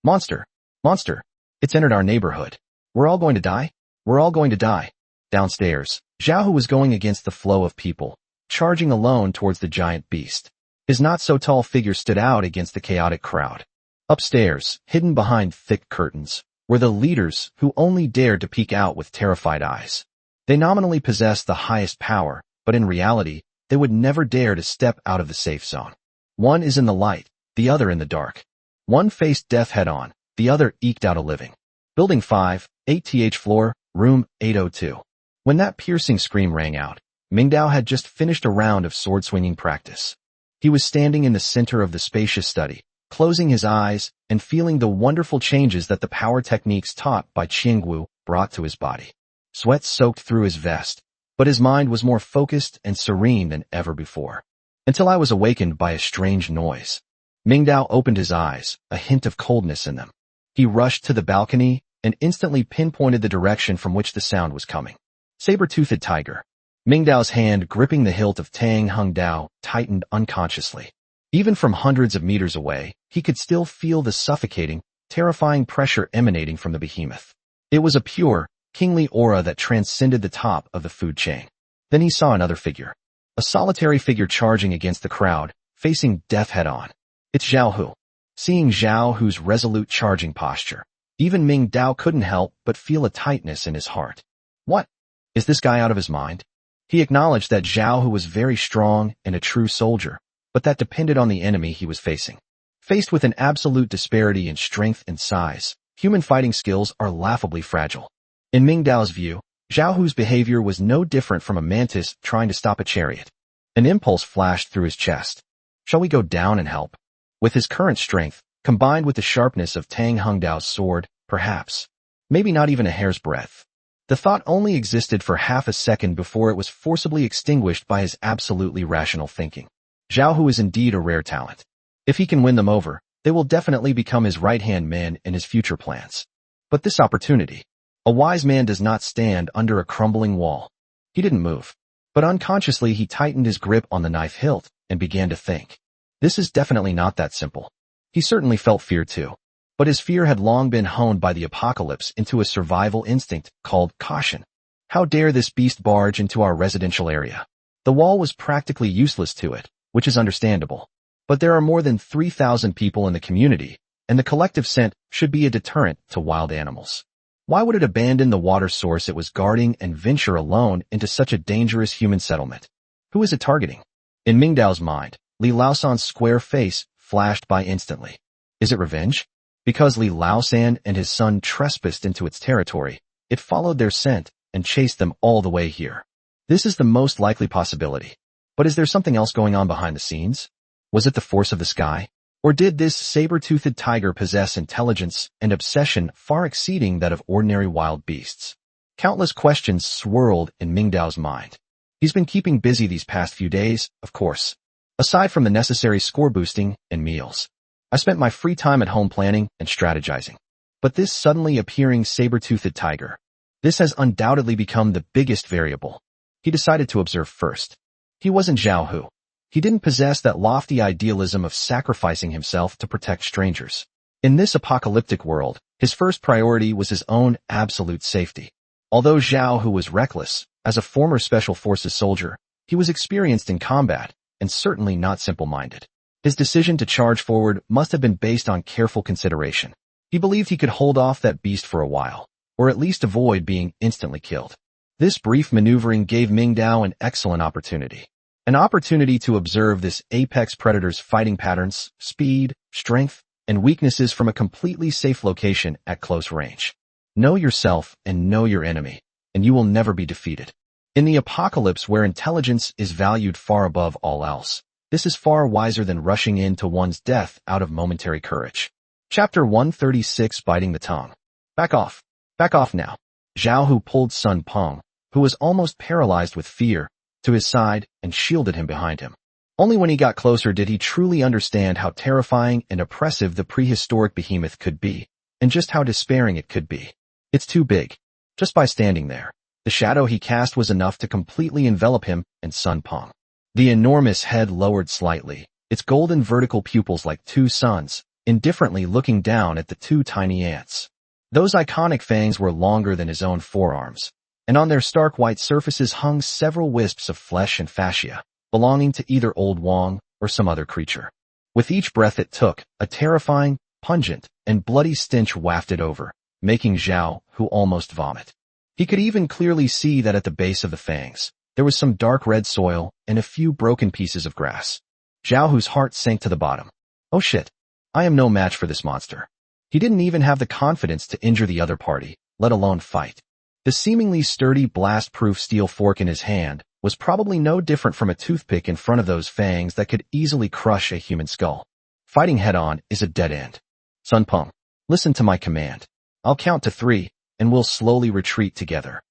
Monster! Monster! It's entered our neighborhood. We're all going to die? We're all going to die." Downstairs, Zhao Hu was going against the flow of people, charging alone towards the giant beast. His not-so-tall figure stood out against the chaotic crowd. Upstairs, hidden behind thick curtains, were the leaders who only dared to peek out with terrified eyes. They nominally possessed the highest power, but in reality, they would never dare to step out of the safe zone. One is in the light, the other in the dark. One faced death head-on, the other eked out a living. Building 5, 8th floor, room 802. When that piercing scream rang out, Mingdao had just finished a round of sword-swinging practice. He was standing in the center of the spacious study, closing his eyes and feeling the wonderful changes that the power techniques taught by Qiangwu brought to his body. Sweat soaked through his vest, but his mind was more focused and serene than ever before. Until I was awakened by a strange noise. Mingdao opened his eyes, a hint of coldness in them. He rushed to the balcony and instantly pinpointed the direction from which the sound was coming. Saber-toothed tiger. Mingdao's hand gripping the hilt of Tang Hungdao tightened unconsciously. Even from hundreds of meters away, he could still feel the suffocating, terrifying pressure emanating from the behemoth. It was a pure, kingly aura that transcended the top of the food chain. Then he saw another figure. A solitary figure charging against the crowd, facing death head-on. It's Zhao Hu. Seeing Zhao Hu's resolute charging posture, even Mingdao couldn't help but feel a tightness in his heart. What? Is this guy out of his mind? He acknowledged that Zhao Hu was very strong and a true soldier, but that depended on the enemy he was facing. Faced with an absolute disparity in strength and size, human fighting skills are laughably fragile. In Mingdao's view, Zhao Hu's behavior was no different from a mantis trying to stop a chariot. An impulse flashed through his chest. Shall we go down and help? With his current strength, combined with the sharpness of Tang Hungdao's sword, perhaps. Maybe not even a hair's breadth. The thought only existed for half a second before it was forcibly extinguished by his absolutely rational thinking. Zhao Hu is indeed a rare talent. If he can win them over, they will definitely become his right-hand man in his future plans. But this opportunity. A wise man does not stand under a crumbling wall. He didn't move. But unconsciously he tightened his grip on the knife hilt and began to think. This is definitely not that simple. He certainly felt fear too. But his fear had long been honed by the apocalypse into a survival instinct called caution. How dare this beast barge into our residential area? The wall was practically useless to it, which is understandable. But there are more than 3,000 people in the community, and the collective scent should be a deterrent to wild animals. Why would it abandon the water source it was guarding and venture alone into such a dangerous human settlement? Who is it targeting? In Mingdao's mind, Li Laosan's square face flashed by instantly. Is it revenge? Because Li Laosan and his son trespassed into its territory, it followed their scent and chased them all the way here. This is the most likely possibility. But is there something else going on behind the scenes? Was it the force of the sky? Or did this saber-toothed tiger possess intelligence and obsession far exceeding that of ordinary wild beasts? Countless questions swirled in Mingdao's mind. He's been keeping busy these past few days, of course. Aside from the necessary score boosting and meals, I spent my free time at home planning and strategizing. But this suddenly appearing saber-toothed tiger, this has undoubtedly become the biggest variable. He decided to observe first. He wasn't Zhao Hu. He didn't possess that lofty idealism of sacrificing himself to protect strangers. In this apocalyptic world, his first priority was his own absolute safety. Although Zhao Hu was reckless, as a former Special Forces soldier, he was experienced in combat and certainly not simple-minded. His decision to charge forward must have been based on careful consideration. He believed he could hold off that beast for a while, or at least avoid being instantly killed. This brief maneuvering gave Mingdao an excellent opportunity. An opportunity to observe this apex predator's fighting patterns, speed, strength, and weaknesses from a completely safe location at close range. Know yourself and know your enemy, and you will never be defeated. In the apocalypse where intelligence is valued far above all else, this is far wiser than rushing into one's death out of momentary courage. Chapter 136 Biting the Tongue. Back off. Back off now. Zhao Hu pulled Sun Peng, who was almost paralyzed with fear, to his side and shielded him behind him. Only when he got closer did he truly understand how terrifying and oppressive the prehistoric behemoth could be, and just how despairing it could be. It's too big. Just by standing there, the shadow he cast was enough to completely envelop him and Sun Peng. The enormous head lowered slightly, its golden vertical pupils like two suns, indifferently looking down at the two tiny ants. Those iconic fangs were longer than his own forearms, and on their stark white surfaces hung several wisps of flesh and fascia, belonging to either Old Wong or some other creature. With each breath it took, a terrifying, pungent, and bloody stench wafted over, making Zhao Hu almost vomit. He could even clearly see that at the base of the fangs, there was some dark red soil and a few broken pieces of grass. Zhao Hu's heart sank to the bottom. Oh shit. I am no match for this monster. He didn't even have the confidence to injure the other party, let alone fight. The seemingly sturdy blast-proof steel fork in his hand was probably no different from a toothpick in front of those fangs that could easily crush a human skull. Fighting head-on is a dead end. Sun Peng, listen to my command. I'll count to 3, and we'll slowly retreat together.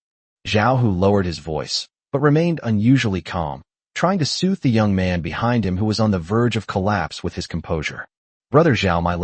Zhao Hu lowered his voice, but remained unusually calm, trying to soothe the young man behind him who was on the verge of collapse with his composure. Brother Zhao, my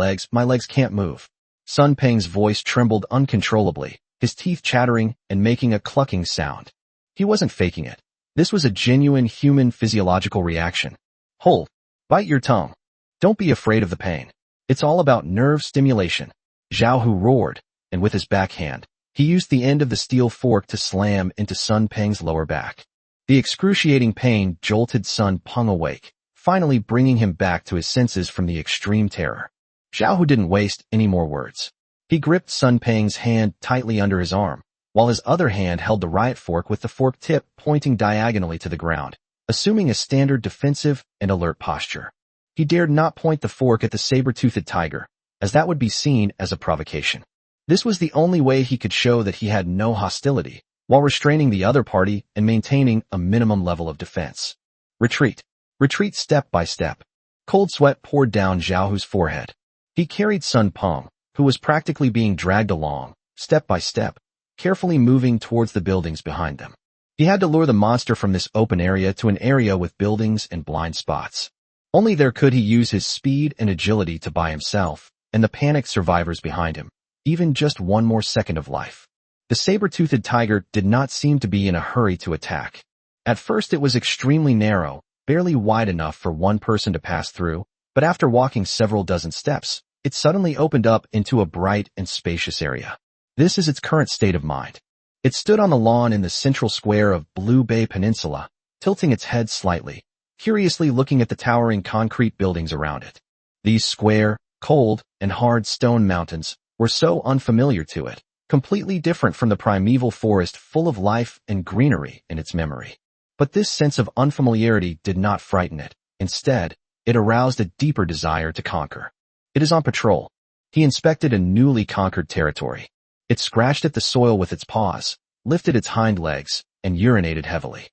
legs can't move. Sun Peng's voice trembled uncontrollably, his teeth chattering and making a clucking sound. He wasn't faking it. This was a genuine human physiological reaction. Hold. Bite your tongue. Don't be afraid of the pain. It's all about nerve stimulation. Zhao Hu roared, and with his backhand, he used the end of the steel fork to slam into Sun Peng's lower back. The excruciating pain jolted Sun Peng awake, finally bringing him back to his senses from the extreme terror. Zhao Hu didn't waste any more words. He gripped Sun Peng's hand tightly under his arm, while his other hand held the riot fork with the fork tip pointing diagonally to the ground, assuming a standard defensive and alert posture. He dared not point the fork at the saber-toothed tiger, as that would be seen as a provocation. This was the only way he could show that he had no hostility, while restraining the other party and maintaining a minimum level of defense. Retreat. Retreat step by step. Cold sweat poured down Zhao Hu's forehead. He carried Sun Peng, who was practically being dragged along, step by step, carefully moving towards the buildings behind them. He had to lure the monster from this open area to an area with buildings and blind spots. Only there could he use his speed and agility to buy himself, and the panicked survivors behind him, even just one more second of life. The saber-toothed tiger did not seem to be in a hurry to attack. At first it was extremely narrow, barely wide enough for one person to pass through, but after walking several dozen steps, it suddenly opened up into a bright and spacious area. This is its current state of mind. It stood on the lawn in the central square of Blue Bay Peninsula, tilting its head slightly, curiously looking at the towering concrete buildings around it. These square, cold, and hard stone mountains were so unfamiliar to it, completely different from the primeval forest full of life and greenery in its memory. But this sense of unfamiliarity did not frighten it. Instead, it aroused a deeper desire to conquer. It is on patrol. He inspected a newly conquered territory. It scratched at the soil with its paws, lifted its hind legs, and urinated heavily.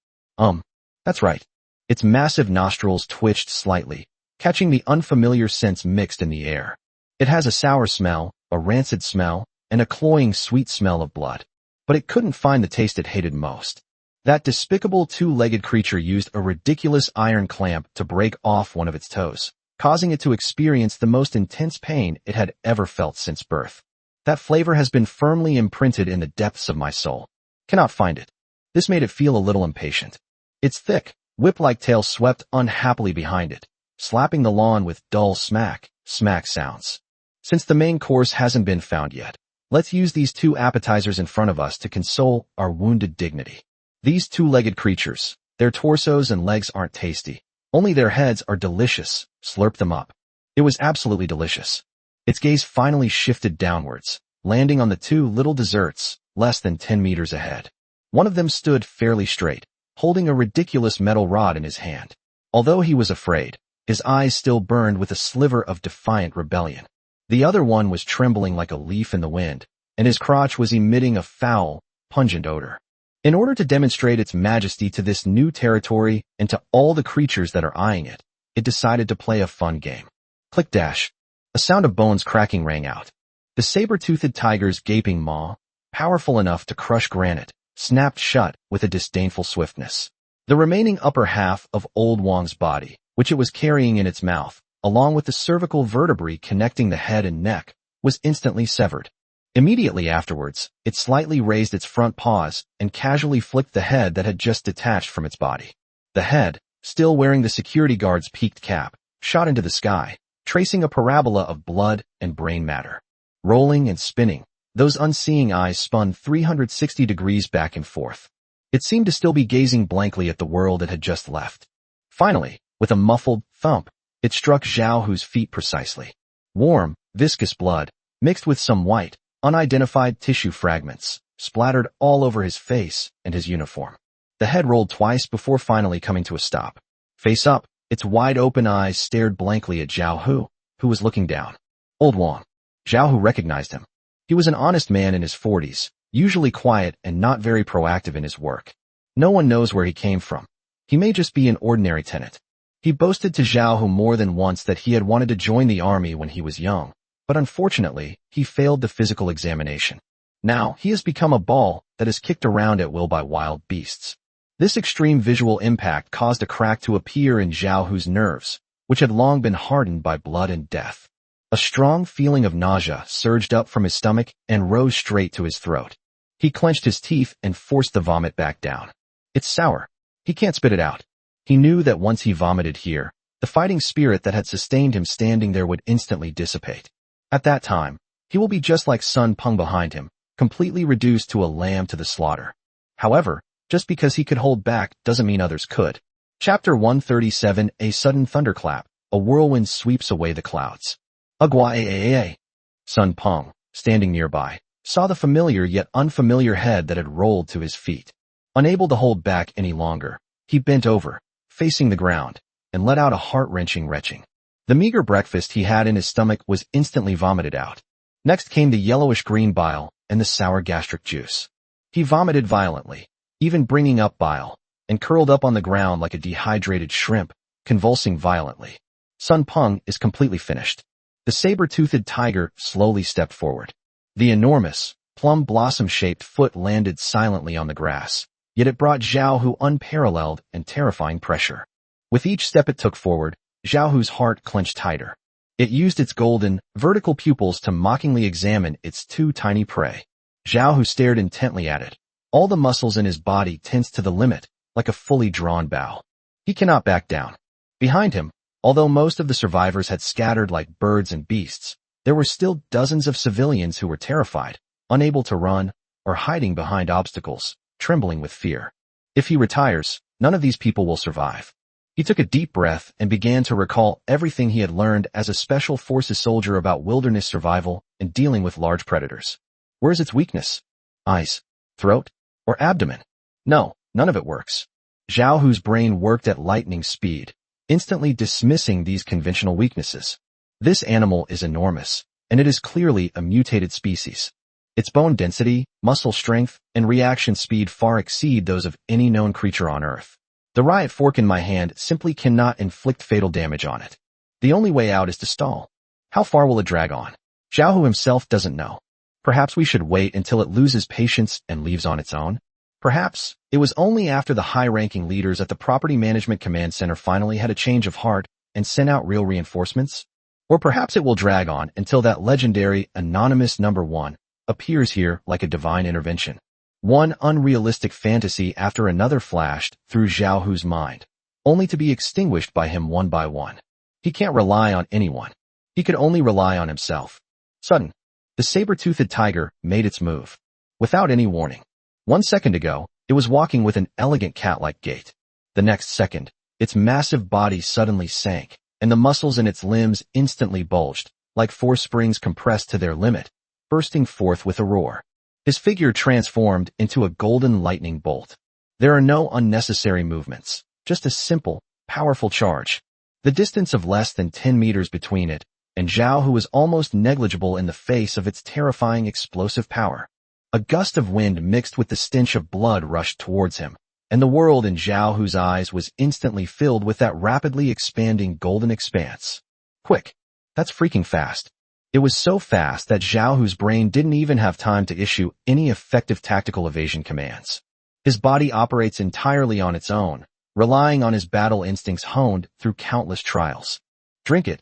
That's right. Its massive nostrils twitched slightly, catching the unfamiliar scents mixed in the air. It has a sour smell, a rancid smell, and a cloying sweet smell of blood. But it couldn't find the taste it hated most. That despicable two-legged creature used a ridiculous iron clamp to break off one of its toes, causing it to experience the most intense pain it had ever felt since birth. That flavor has been firmly imprinted in the depths of my soul. Cannot find it. This made it feel a little impatient. Its thick, whip-like tail swept unhappily behind it, slapping the lawn with dull smack sounds. Since the main course hasn't been found yet, let's use these two appetizers in front of us to console our wounded dignity. These two-legged creatures, their torsos and legs aren't tasty. Only their heads are delicious. Slurp them up. It was absolutely delicious. Its gaze finally shifted downwards, landing on the two little desserts, less than 10 meters ahead. One of them stood fairly straight, holding a ridiculous metal rod in his hand. Although he was afraid, his eyes still burned with a sliver of defiant rebellion. The other one was trembling like a leaf in the wind, and his crotch was emitting a foul, pungent odor. In order to demonstrate its majesty to this new territory and to all the creatures that are eyeing it, it decided to play a fun game. Click dash. A sound of bones cracking rang out. The saber-toothed tiger's gaping maw, powerful enough to crush granite, snapped shut with a disdainful swiftness. The remaining upper half of Old Wang's body, which it was carrying in its mouth, along with the cervical vertebrae connecting the head and neck, was instantly severed. Immediately afterwards, it slightly raised its front paws and casually flicked the head that had just detached from its body. The head, still wearing the security guard's peaked cap, shot into the sky, tracing a parabola of blood and brain matter. Rolling and spinning, those unseeing eyes spun 360 degrees back and forth. It seemed to still be gazing blankly at the world it had just left. Finally, with a muffled thump, it struck Zhao Hu's feet precisely. Warm, viscous blood, mixed with some white, unidentified tissue fragments, splattered all over his face and his uniform. The head rolled twice before finally coming to a stop. Face up, its wide-open eyes stared blankly at Zhao Hu, who was looking down. Old Wang. Zhao Hu recognized him. He was an honest man in his 40s, usually quiet and not very proactive in his work. No one knows where he came from. He may just be an ordinary tenant. He boasted to Zhao Hu more than once that he had wanted to join the army when he was young, but unfortunately, he failed the physical examination. Now, he has become a ball that is kicked around at will by wild beasts. This extreme visual impact caused a crack to appear in Zhao Hu's nerves, which had long been hardened by blood and death. A strong feeling of nausea surged up from his stomach and rose straight to his throat. He clenched his teeth and forced the vomit back down. It's sour. He can't spit it out. He knew that once he vomited here, the fighting spirit that had sustained him standing there would instantly dissipate. At that time, he will be just like Sun Peng behind him, completely reduced to a lamb to the slaughter. However, just because he could hold back doesn't mean others could. Chapter 137. A sudden thunderclap. A whirlwind sweeps away the clouds. Agua. Sun Peng, standing nearby, saw the familiar yet unfamiliar head that had rolled to his feet. Unable to hold back any longer, he bent over, facing the ground, and let out a heart-wrenching retching. The meager breakfast he had in his stomach was instantly vomited out. Next came the yellowish-green bile and the sour gastric juice. He vomited violently, even bringing up bile, and curled up on the ground like a dehydrated shrimp, convulsing violently. Sun Peng is completely finished. The saber-toothed tiger slowly stepped forward. The enormous, plum blossom-shaped foot landed silently on the grass, yet it brought Zhao Hu unparalleled and terrifying pressure. With each step it took forward, Zhao Hu's heart clenched tighter. It used its golden, vertical pupils to mockingly examine its two tiny prey. Zhao Hu stared intently at it. All the muscles in his body tensed to the limit, like a fully drawn bow. He cannot back down. Behind him, although most of the survivors had scattered like birds and beasts, there were still dozens of civilians who were terrified, unable to run, or hiding behind obstacles, trembling with fear. If he retires, none of these people will survive. He took a deep breath and began to recall everything he had learned as a special forces soldier about wilderness survival and dealing with large predators. Where is its weakness? Eyes? Throat? Or abdomen? No, none of it works. Zhao Hu's brain worked at lightning speed, instantly dismissing these conventional weaknesses. This animal is enormous, and it is clearly a mutated species. Its bone density, muscle strength, and reaction speed far exceed those of any known creature on Earth. The riot fork in my hand simply cannot inflict fatal damage on it. The only way out is to stall. How far will it drag on? Zhao Hu himself doesn't know. Perhaps we should wait until it loses patience and leaves on its own? Perhaps it was only after the high-ranking leaders at the Property Management Command Center finally had a change of heart and sent out real reinforcements? Or perhaps it will drag on until that legendary anonymous number 1 appears here like a divine intervention. One unrealistic fantasy after another flashed through Zhao Hu's mind, only to be extinguished by him one by one. He can't rely on anyone. He could only rely on himself. Sudden, the saber-toothed tiger made its move. Without any warning. 1 second ago, it was walking with an elegant cat-like gait. The next second, its massive body suddenly sank, and the muscles in its limbs instantly bulged, like 4 springs compressed to their limit, bursting forth with a roar. His figure transformed into a golden lightning bolt. There are no unnecessary movements, just a simple, powerful charge. The distance of less than 10 meters between it and Zhao Hu was almost negligible in the face of its terrifying explosive power. A gust of wind mixed with the stench of blood rushed towards him, and the world in Zhao Hu's eyes was instantly filled with that rapidly expanding golden expanse. Quick! That's freaking fast. It was so fast that Zhao Hu's brain didn't even have time to issue any effective tactical evasion commands. His body operates entirely on its own, relying on his battle instincts honed through countless trials. Drink it!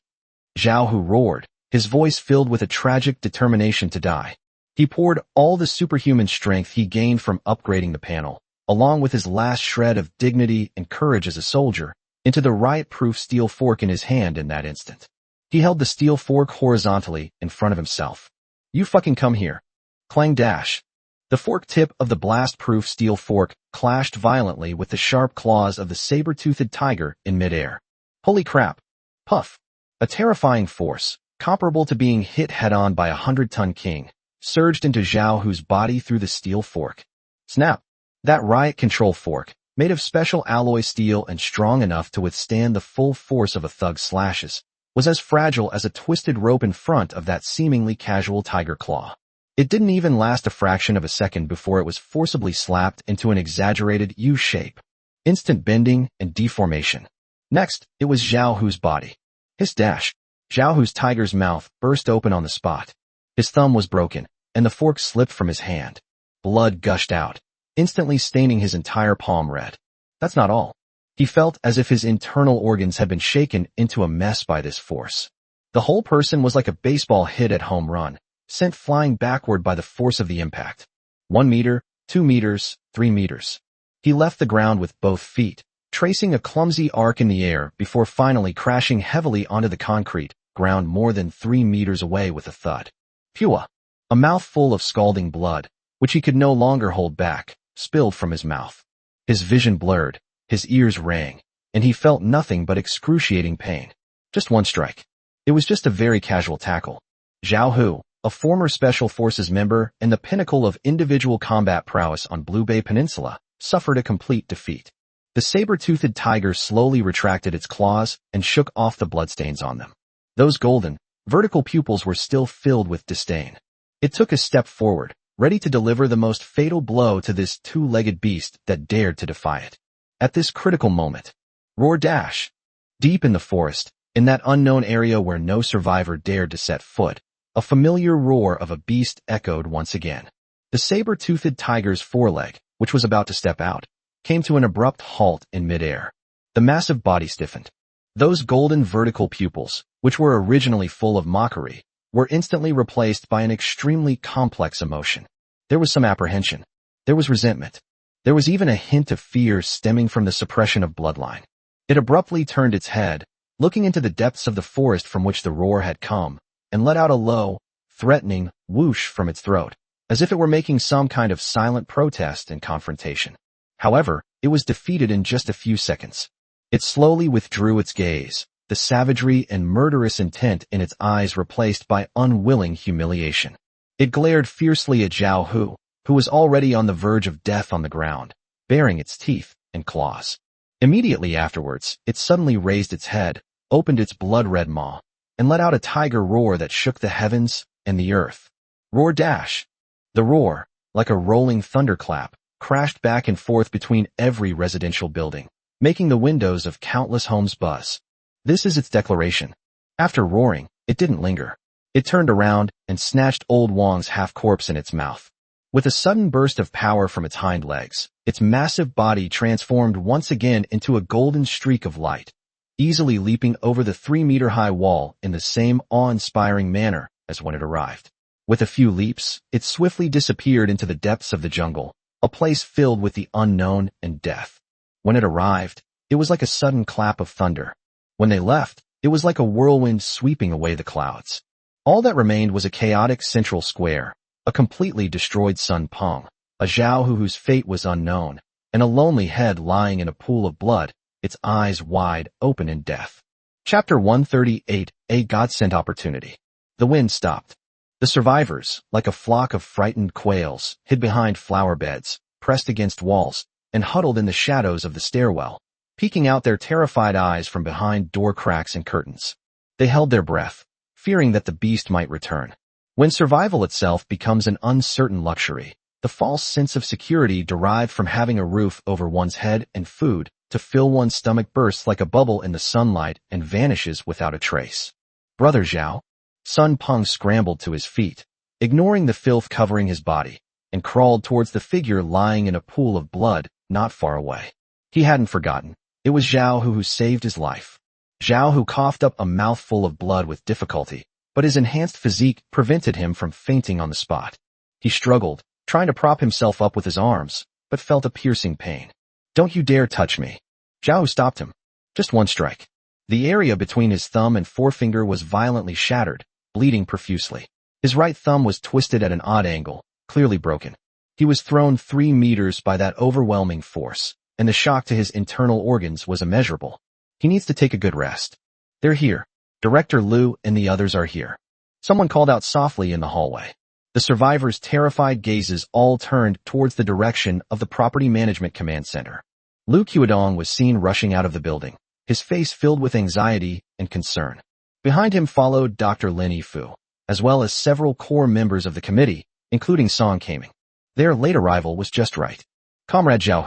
Zhao Hu roared, his voice filled with a tragic determination to die. He poured all the superhuman strength he gained from upgrading the panel, along with his last shred of dignity and courage as a soldier, into the riot-proof steel fork in his hand in that instant. He held the steel fork horizontally in front of himself. You fucking come here. Clang dash. The fork tip of the blast-proof steel fork clashed violently with the sharp claws of the saber-toothed tiger in midair. Holy crap. Puff. A terrifying force, comparable to being hit head-on by a 100-ton king, surged into Zhao Hu's body through the steel fork. Snap! That riot control fork, made of special alloy steel and strong enough to withstand the full force of a thug's slashes, was as fragile as a twisted rope in front of that seemingly casual tiger claw. It didn't even last a fraction of a second before it was forcibly slapped into an exaggerated U shape. Instant bending and deformation. Next, it was Zhao Hu's body. Hiss dash. Zhao Hu's tiger's mouth burst open on the spot. His thumb was broken, and the fork slipped from his hand. Blood gushed out, instantly staining his entire palm red. That's not all. He felt as if his internal organs had been shaken into a mess by this force. The whole person was like a baseball hit at home run, sent flying backward by the force of the impact. 1 meter, 2 meters, 3 meters. He left the ground with both feet, tracing a clumsy arc in the air before finally crashing heavily onto the concrete ground more than 3 meters away with a thud. Pua! A mouthful of scalding blood, which he could no longer hold back, spilled from his mouth. His vision blurred, his ears rang, and he felt nothing but excruciating pain. Just one strike. It was just a very casual tackle. Zhao Hu, a former Special Forces member and the pinnacle of individual combat prowess on Blue Bay Peninsula, suffered a complete defeat. The saber-toothed tiger slowly retracted its claws and shook off the bloodstains on them. Those golden, vertical pupils were still filled with disdain. It took a step forward, ready to deliver the most fatal blow to this two-legged beast that dared to defy it. At this critical moment, roar dash. Deep in the forest, in that unknown area where no survivor dared to set foot, a familiar roar of a beast echoed once again. The saber-toothed tiger's foreleg, which was about to step out, came to an abrupt halt in midair. The massive body stiffened. Those golden vertical pupils, which were originally full of mockery, were instantly replaced by an extremely complex emotion. There was some apprehension. There was resentment. There was even a hint of fear stemming from the suppression of bloodline. It abruptly turned its head, looking into the depths of the forest from which the roar had come, and let out a low, threatening whoosh from its throat, as if it were making some kind of silent protest and confrontation. However, it was defeated in just a few seconds. It slowly withdrew its gaze, the savagery and murderous intent in its eyes replaced by unwilling humiliation. It glared fiercely at Zhao Hu, who was already on the verge of death on the ground, baring its teeth and claws. Immediately afterwards, it suddenly raised its head, opened its blood-red maw, and let out a tiger roar that shook the heavens and the earth. Roar dash. The roar, like a rolling thunderclap, crashed back and forth between every residential building, making the windows of countless homes buzz. This is its declaration. After roaring, it didn't linger. It turned around and snatched old Wang's half-corpse in its mouth. With a sudden burst of power from its hind legs, its massive body transformed once again into a golden streak of light, easily leaping over the 3-meter-high wall in the same awe-inspiring manner as when it arrived. With a few leaps, it swiftly disappeared into the depths of the jungle, a place filled with the unknown and death. When it arrived, it was like a sudden clap of thunder. When they left, it was like a whirlwind sweeping away the clouds. All that remained was a chaotic central square, a completely destroyed Sun Peng, a Zhao Hu whose fate was unknown, and a lonely head lying in a pool of blood, its eyes wide open in death. Chapter 138, A God-Sent Opportunity. The wind stopped. The survivors, like a flock of frightened quails, hid behind flower beds, pressed against walls, and huddled in the shadows of the stairwell, peeking out their terrified eyes from behind door cracks and curtains. They held their breath, fearing that the beast might return. When survival itself becomes an uncertain luxury, the false sense of security derived from having a roof over one's head and food to fill one's stomach bursts like a bubble in the sunlight and vanishes without a trace. Brother Zhao. Sun Peng scrambled to his feet, ignoring the filth covering his body, and crawled towards the figure lying in a pool of blood not far away. He hadn't forgotten. It was Zhao Hu who saved his life. Zhao Hu coughed up a mouthful of blood with difficulty, but his enhanced physique prevented him from fainting on the spot. He struggled, trying to prop himself up with his arms, but felt a piercing pain. Don't you dare touch me. Zhao Hu stopped him. Just one strike. The area between his thumb and forefinger was violently shattered, bleeding profusely. His right thumb was twisted at an odd angle, clearly broken. He was thrown 3 meters by that overwhelming force, and the shock to his internal organs was immeasurable. He needs to take a good rest. They're here. Director Liu and the others are here. Someone called out softly in the hallway. The survivors' terrified gazes all turned towards the direction of the Property Management Command Center. Lu Qiudong was seen rushing out of the building, his face filled with anxiety and concern. Behind him followed Dr. Lin Yifu, as well as several core members of the committee, including Song Kaming. Their late arrival was just right. Comrade Zhao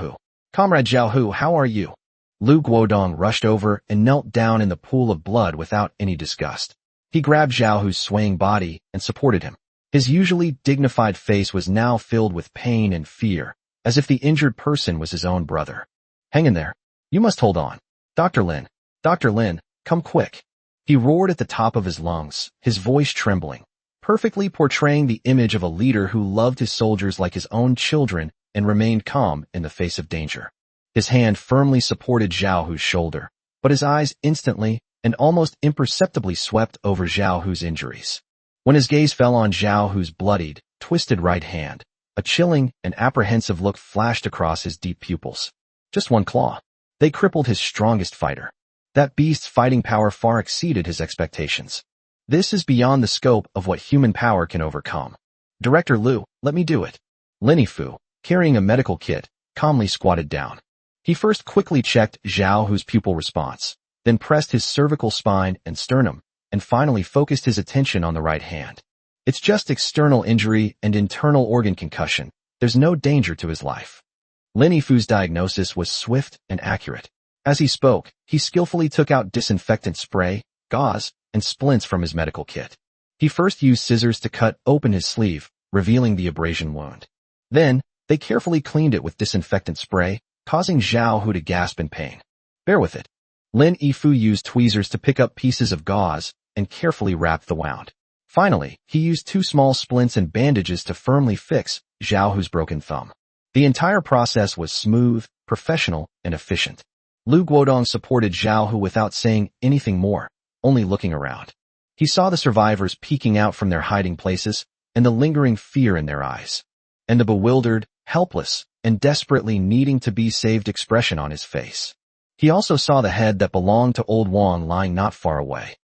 Hu, how are you? Lu Guodong rushed over and knelt down in the pool of blood without any disgust. He grabbed Zhao Hu's swaying body and supported him. His usually dignified face was now filled with pain and fear, as if the injured person was his own brother. Hang in there. You must hold on. Dr. Lin, come quick. He roared at the top of his lungs, his voice trembling, perfectly portraying the image of a leader who loved his soldiers like his own children and remained calm in the face of danger. His hand firmly supported Zhao Hu's shoulder, but his eyes instantly and almost imperceptibly swept over Zhao Hu's injuries. When his gaze fell on Zhao Hu's bloodied, twisted right hand, a chilling and apprehensive look flashed across his deep pupils. Just one claw. They crippled his strongest fighter. That beast's fighting power far exceeded his expectations. This is beyond the scope of what human power can overcome. Director Lu, let me do it. Lin Yifu, carrying a medical kit, calmly squatted down. He first quickly checked Zhao Hu's pupil response, then pressed his cervical spine and sternum, and finally focused his attention on the right hand. It's just external injury and internal organ concussion. There's no danger to his life. Lin Yifu's diagnosis was swift and accurate. As he spoke, he skillfully took out disinfectant spray, gauze, and splints from his medical kit. He first used scissors to cut open his sleeve, revealing the abrasion wound. Then, they carefully cleaned it with disinfectant spray, causing Zhao Hu to gasp in pain. Bear with it. Lin Yifu used tweezers to pick up pieces of gauze and carefully wrap the wound. Finally, he used 2 small splints and bandages to firmly fix Zhao Hu's broken thumb. The entire process was smooth, professional, and efficient. Lu Guodong supported Zhao Hu without saying anything more, only looking around. He saw the survivors peeking out from their hiding places and the lingering fear in their eyes, and the bewildered, helpless, and desperately needing to be saved expression on his face. He also saw the head that belonged to Old Wang lying not far away.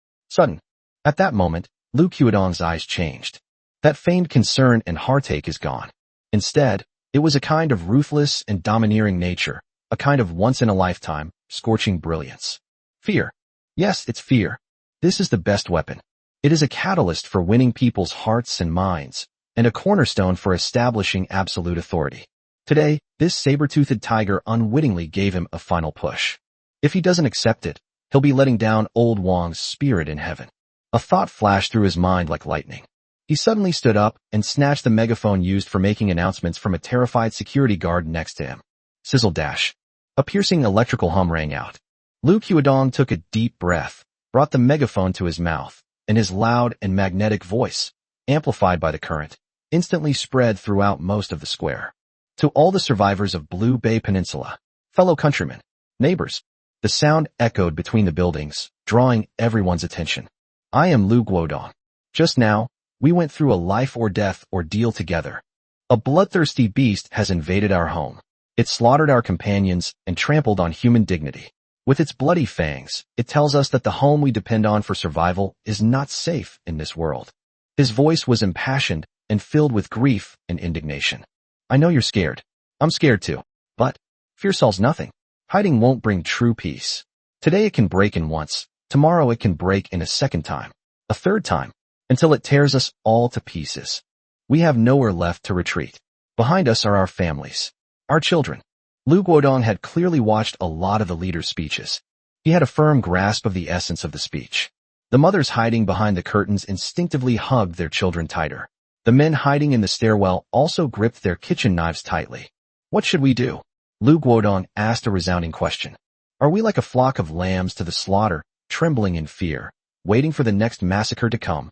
At that moment, Lu Qiudong's eyes changed. That feigned concern and heartache is gone. Instead, it was a kind of ruthless and domineering nature, a kind of once-in-a-lifetime, scorching brilliance. Fear. Yes, it's fear. This is the best weapon. It is a catalyst for winning people's hearts and minds, and a cornerstone for establishing absolute authority. Today, this saber-toothed tiger unwittingly gave him a final push. If he doesn't accept it, he'll be letting down Old Wang's spirit in heaven. A thought flashed through his mind like lightning. He suddenly stood up and snatched the megaphone used for making announcements from a terrified security guard next to him. Sizzle dash. A piercing electrical hum rang out. Lu Qiudong took a deep breath, brought the megaphone to his mouth, and his loud and magnetic voice, amplified by the current, instantly spread throughout most of the square. To all the survivors of Blue Bay Peninsula, fellow countrymen, neighbors, the sound echoed between the buildings, drawing everyone's attention. I am Lu Guodong. Just now, we went through a life-or-death ordeal together. A bloodthirsty beast has invaded our home. It slaughtered our companions and trampled on human dignity. With its bloody fangs, it tells us that the home we depend on for survival is not safe in this world. His voice was impassioned and filled with grief and indignation. I know you're scared. I'm scared too. But fear solves nothing. Hiding won't bring true peace. Today it can break in once. Tomorrow it can break in a second time, a third time, until it tears us all to pieces. We have nowhere left to retreat. Behind us are our families, our children. Lu Guodong had clearly watched a lot of the leader's speeches. He had a firm grasp of the essence of the speech. The mothers hiding behind the curtains instinctively hugged their children tighter. The men hiding in the stairwell also gripped their kitchen knives tightly. What should we do? Lu Guodong asked a resounding question. Are we like a flock of lambs to the slaughter, trembling in fear, waiting for the next massacre to come?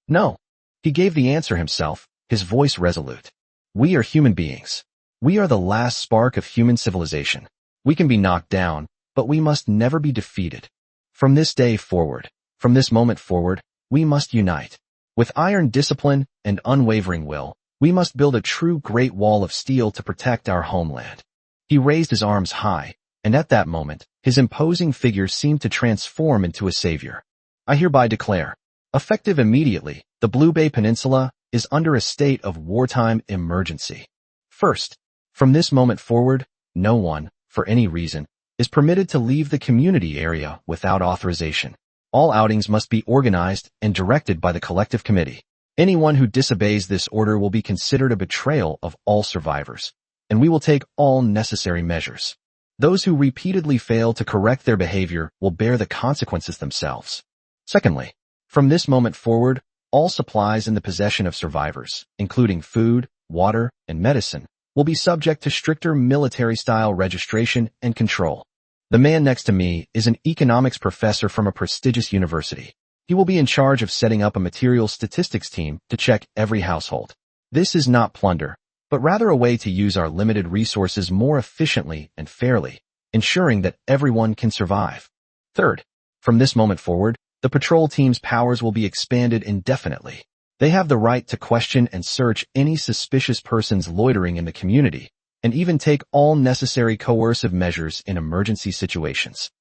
No. He gave the answer himself, his voice resolute. We are human beings. We are the last spark of human civilization. We can be knocked down, but we must never be defeated. From this day forward, from this moment forward, we must unite. With iron discipline and unwavering will, we must build a true great wall of steel to protect our homeland. He raised his arms high, and at that moment, his imposing figure seemed to transform into a savior. I hereby declare, effective immediately, the Blue Bay Peninsula is under a state of wartime emergency. First, from this moment forward, no one, for any reason, is permitted to leave the community area without authorization. All outings must be organized and directed by the collective committee. Anyone who disobeys this order will be considered a betrayal of all survivors, and we will take all necessary measures. Those who repeatedly fail to correct their behavior will bear the consequences themselves. Secondly, from this moment forward, all supplies in the possession of survivors, including food, water, and medicine, will be subject to stricter military-style registration and control. The man next to me is an economics professor from a prestigious university. He will be in charge of setting up a material statistics team to check every household. This is not plunder, but rather a way to use our limited resources more efficiently and fairly, ensuring that everyone can survive. Third, from this moment forward, the patrol team's powers will be expanded indefinitely. They have the right to question and search any suspicious persons loitering in the community, and even take all necessary coercive measures in emergency situations.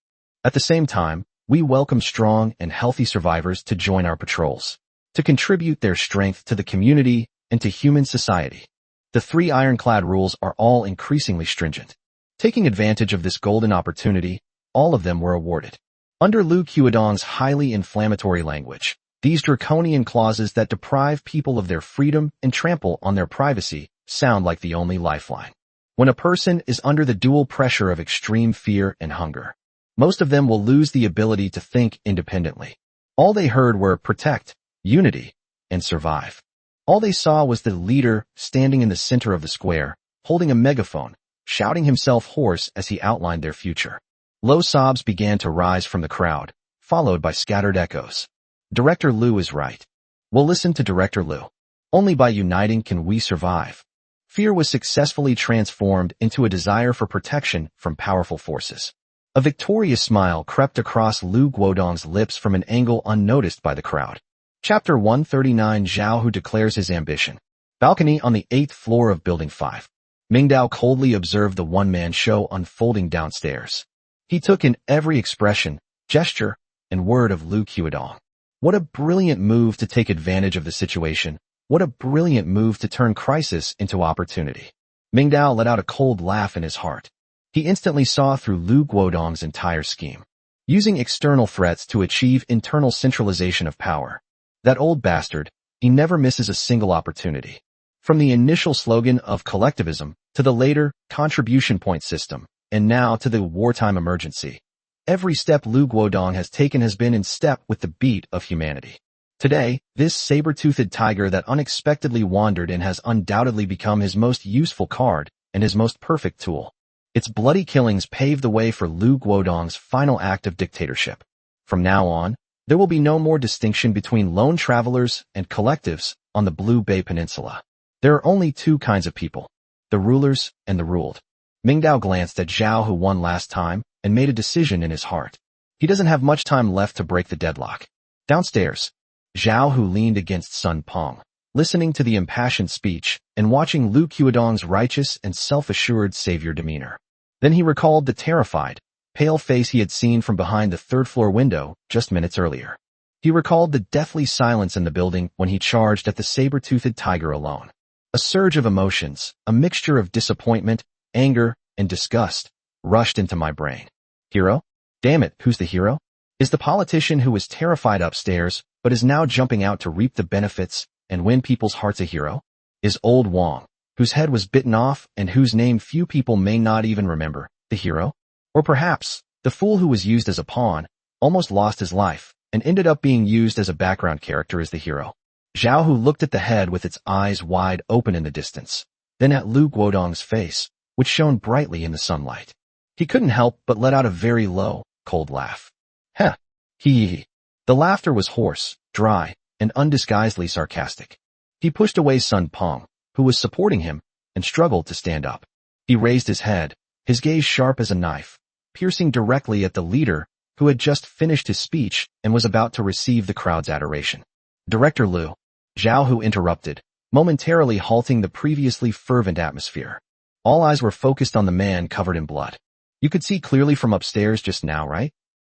At the same time, we welcome strong and healthy survivors to join our patrols, to contribute their strength to the community and to human society. The 3 ironclad rules are all increasingly stringent. Taking advantage of this golden opportunity, all of them were awarded. Under Lu Qiudong's highly inflammatory language, these draconian clauses that deprive people of their freedom and trample on their privacy sound like the only lifeline. When a person is under the dual pressure of extreme fear and hunger, most of them will lose the ability to think independently. All they heard were protect, unity, and survive. All they saw was the leader standing in the center of the square, holding a megaphone, shouting himself hoarse as he outlined their future. Low sobs began to rise from the crowd, followed by scattered echoes. Director Lu is right. We'll listen to Director Lu. Only by uniting can we survive. Fear was successfully transformed into a desire for protection from powerful forces. A victorious smile crept across Lu Guodong's lips from an angle unnoticed by the crowd. Chapter 139, Zhao Hu declares his ambition. Balcony on the 8th floor of Building 5. Mingdao coldly observed the one-man show unfolding downstairs. He took in every expression, gesture, and word of Lu Qiudong. What a brilliant move to take advantage of the situation. What a brilliant move to turn crisis into opportunity. Mingdao let out a cold laugh in his heart. He instantly saw through Lu Guodong's entire scheme. Using external threats to achieve internal centralization of power. That old bastard, he never misses a single opportunity. From the initial slogan of collectivism, to the later contribution point system, and now to the wartime emergency. Every step Lu Guodong has taken has been in step with the beat of humanity. Today, this saber-toothed tiger that unexpectedly wandered in has undoubtedly become his most useful card and his most perfect tool. Its bloody killings paved the way for Lu Guodong's final act of dictatorship. From now on, there will be no more distinction between lone travelers and collectives on the Blue Bay Peninsula. There are only 2 kinds of people, the rulers and the ruled. Mingdao glanced at Zhao Hu one last time and made a decision in his heart. He doesn't have much time left to break the deadlock. Downstairs, Zhao Hu leaned against Sun Peng, listening to the impassioned speech and watching Lu Qiudong's righteous and self-assured savior demeanor. Then he recalled the terrified, pale face he had seen from behind the 3rd-floor window just minutes earlier. He recalled the deathly silence in the building when he charged at the saber-toothed tiger alone. A surge of emotions, a mixture of disappointment, anger, and disgust, rushed into my brain. Hero? Damn it, who's the hero? Is the politician who was terrified upstairs, but is now jumping out to reap the benefits and win people's hearts a hero? Is old Wang, whose head was bitten off and whose name few people may not even remember, the hero? Or perhaps, the fool who was used as a pawn, almost lost his life, and ended up being used as a background character is the hero? Zhao Hu looked at the head with its eyes wide open in the distance, then at Lu Guodong's face, which shone brightly in the sunlight. He couldn't help but let out a very low, cold laugh. Heh. Hee. The laughter was hoarse, dry, and undisguisedly sarcastic. He pushed away Sun Peng, who was supporting him, and struggled to stand up. He raised his head, his gaze sharp as a knife, piercing directly at the leader, who had just finished his speech and was about to receive the crowd's adoration. Director Lu. Zhao Hu interrupted, momentarily halting the previously fervent atmosphere. All eyes were focused on the man covered in blood. You could see clearly from upstairs just now, right?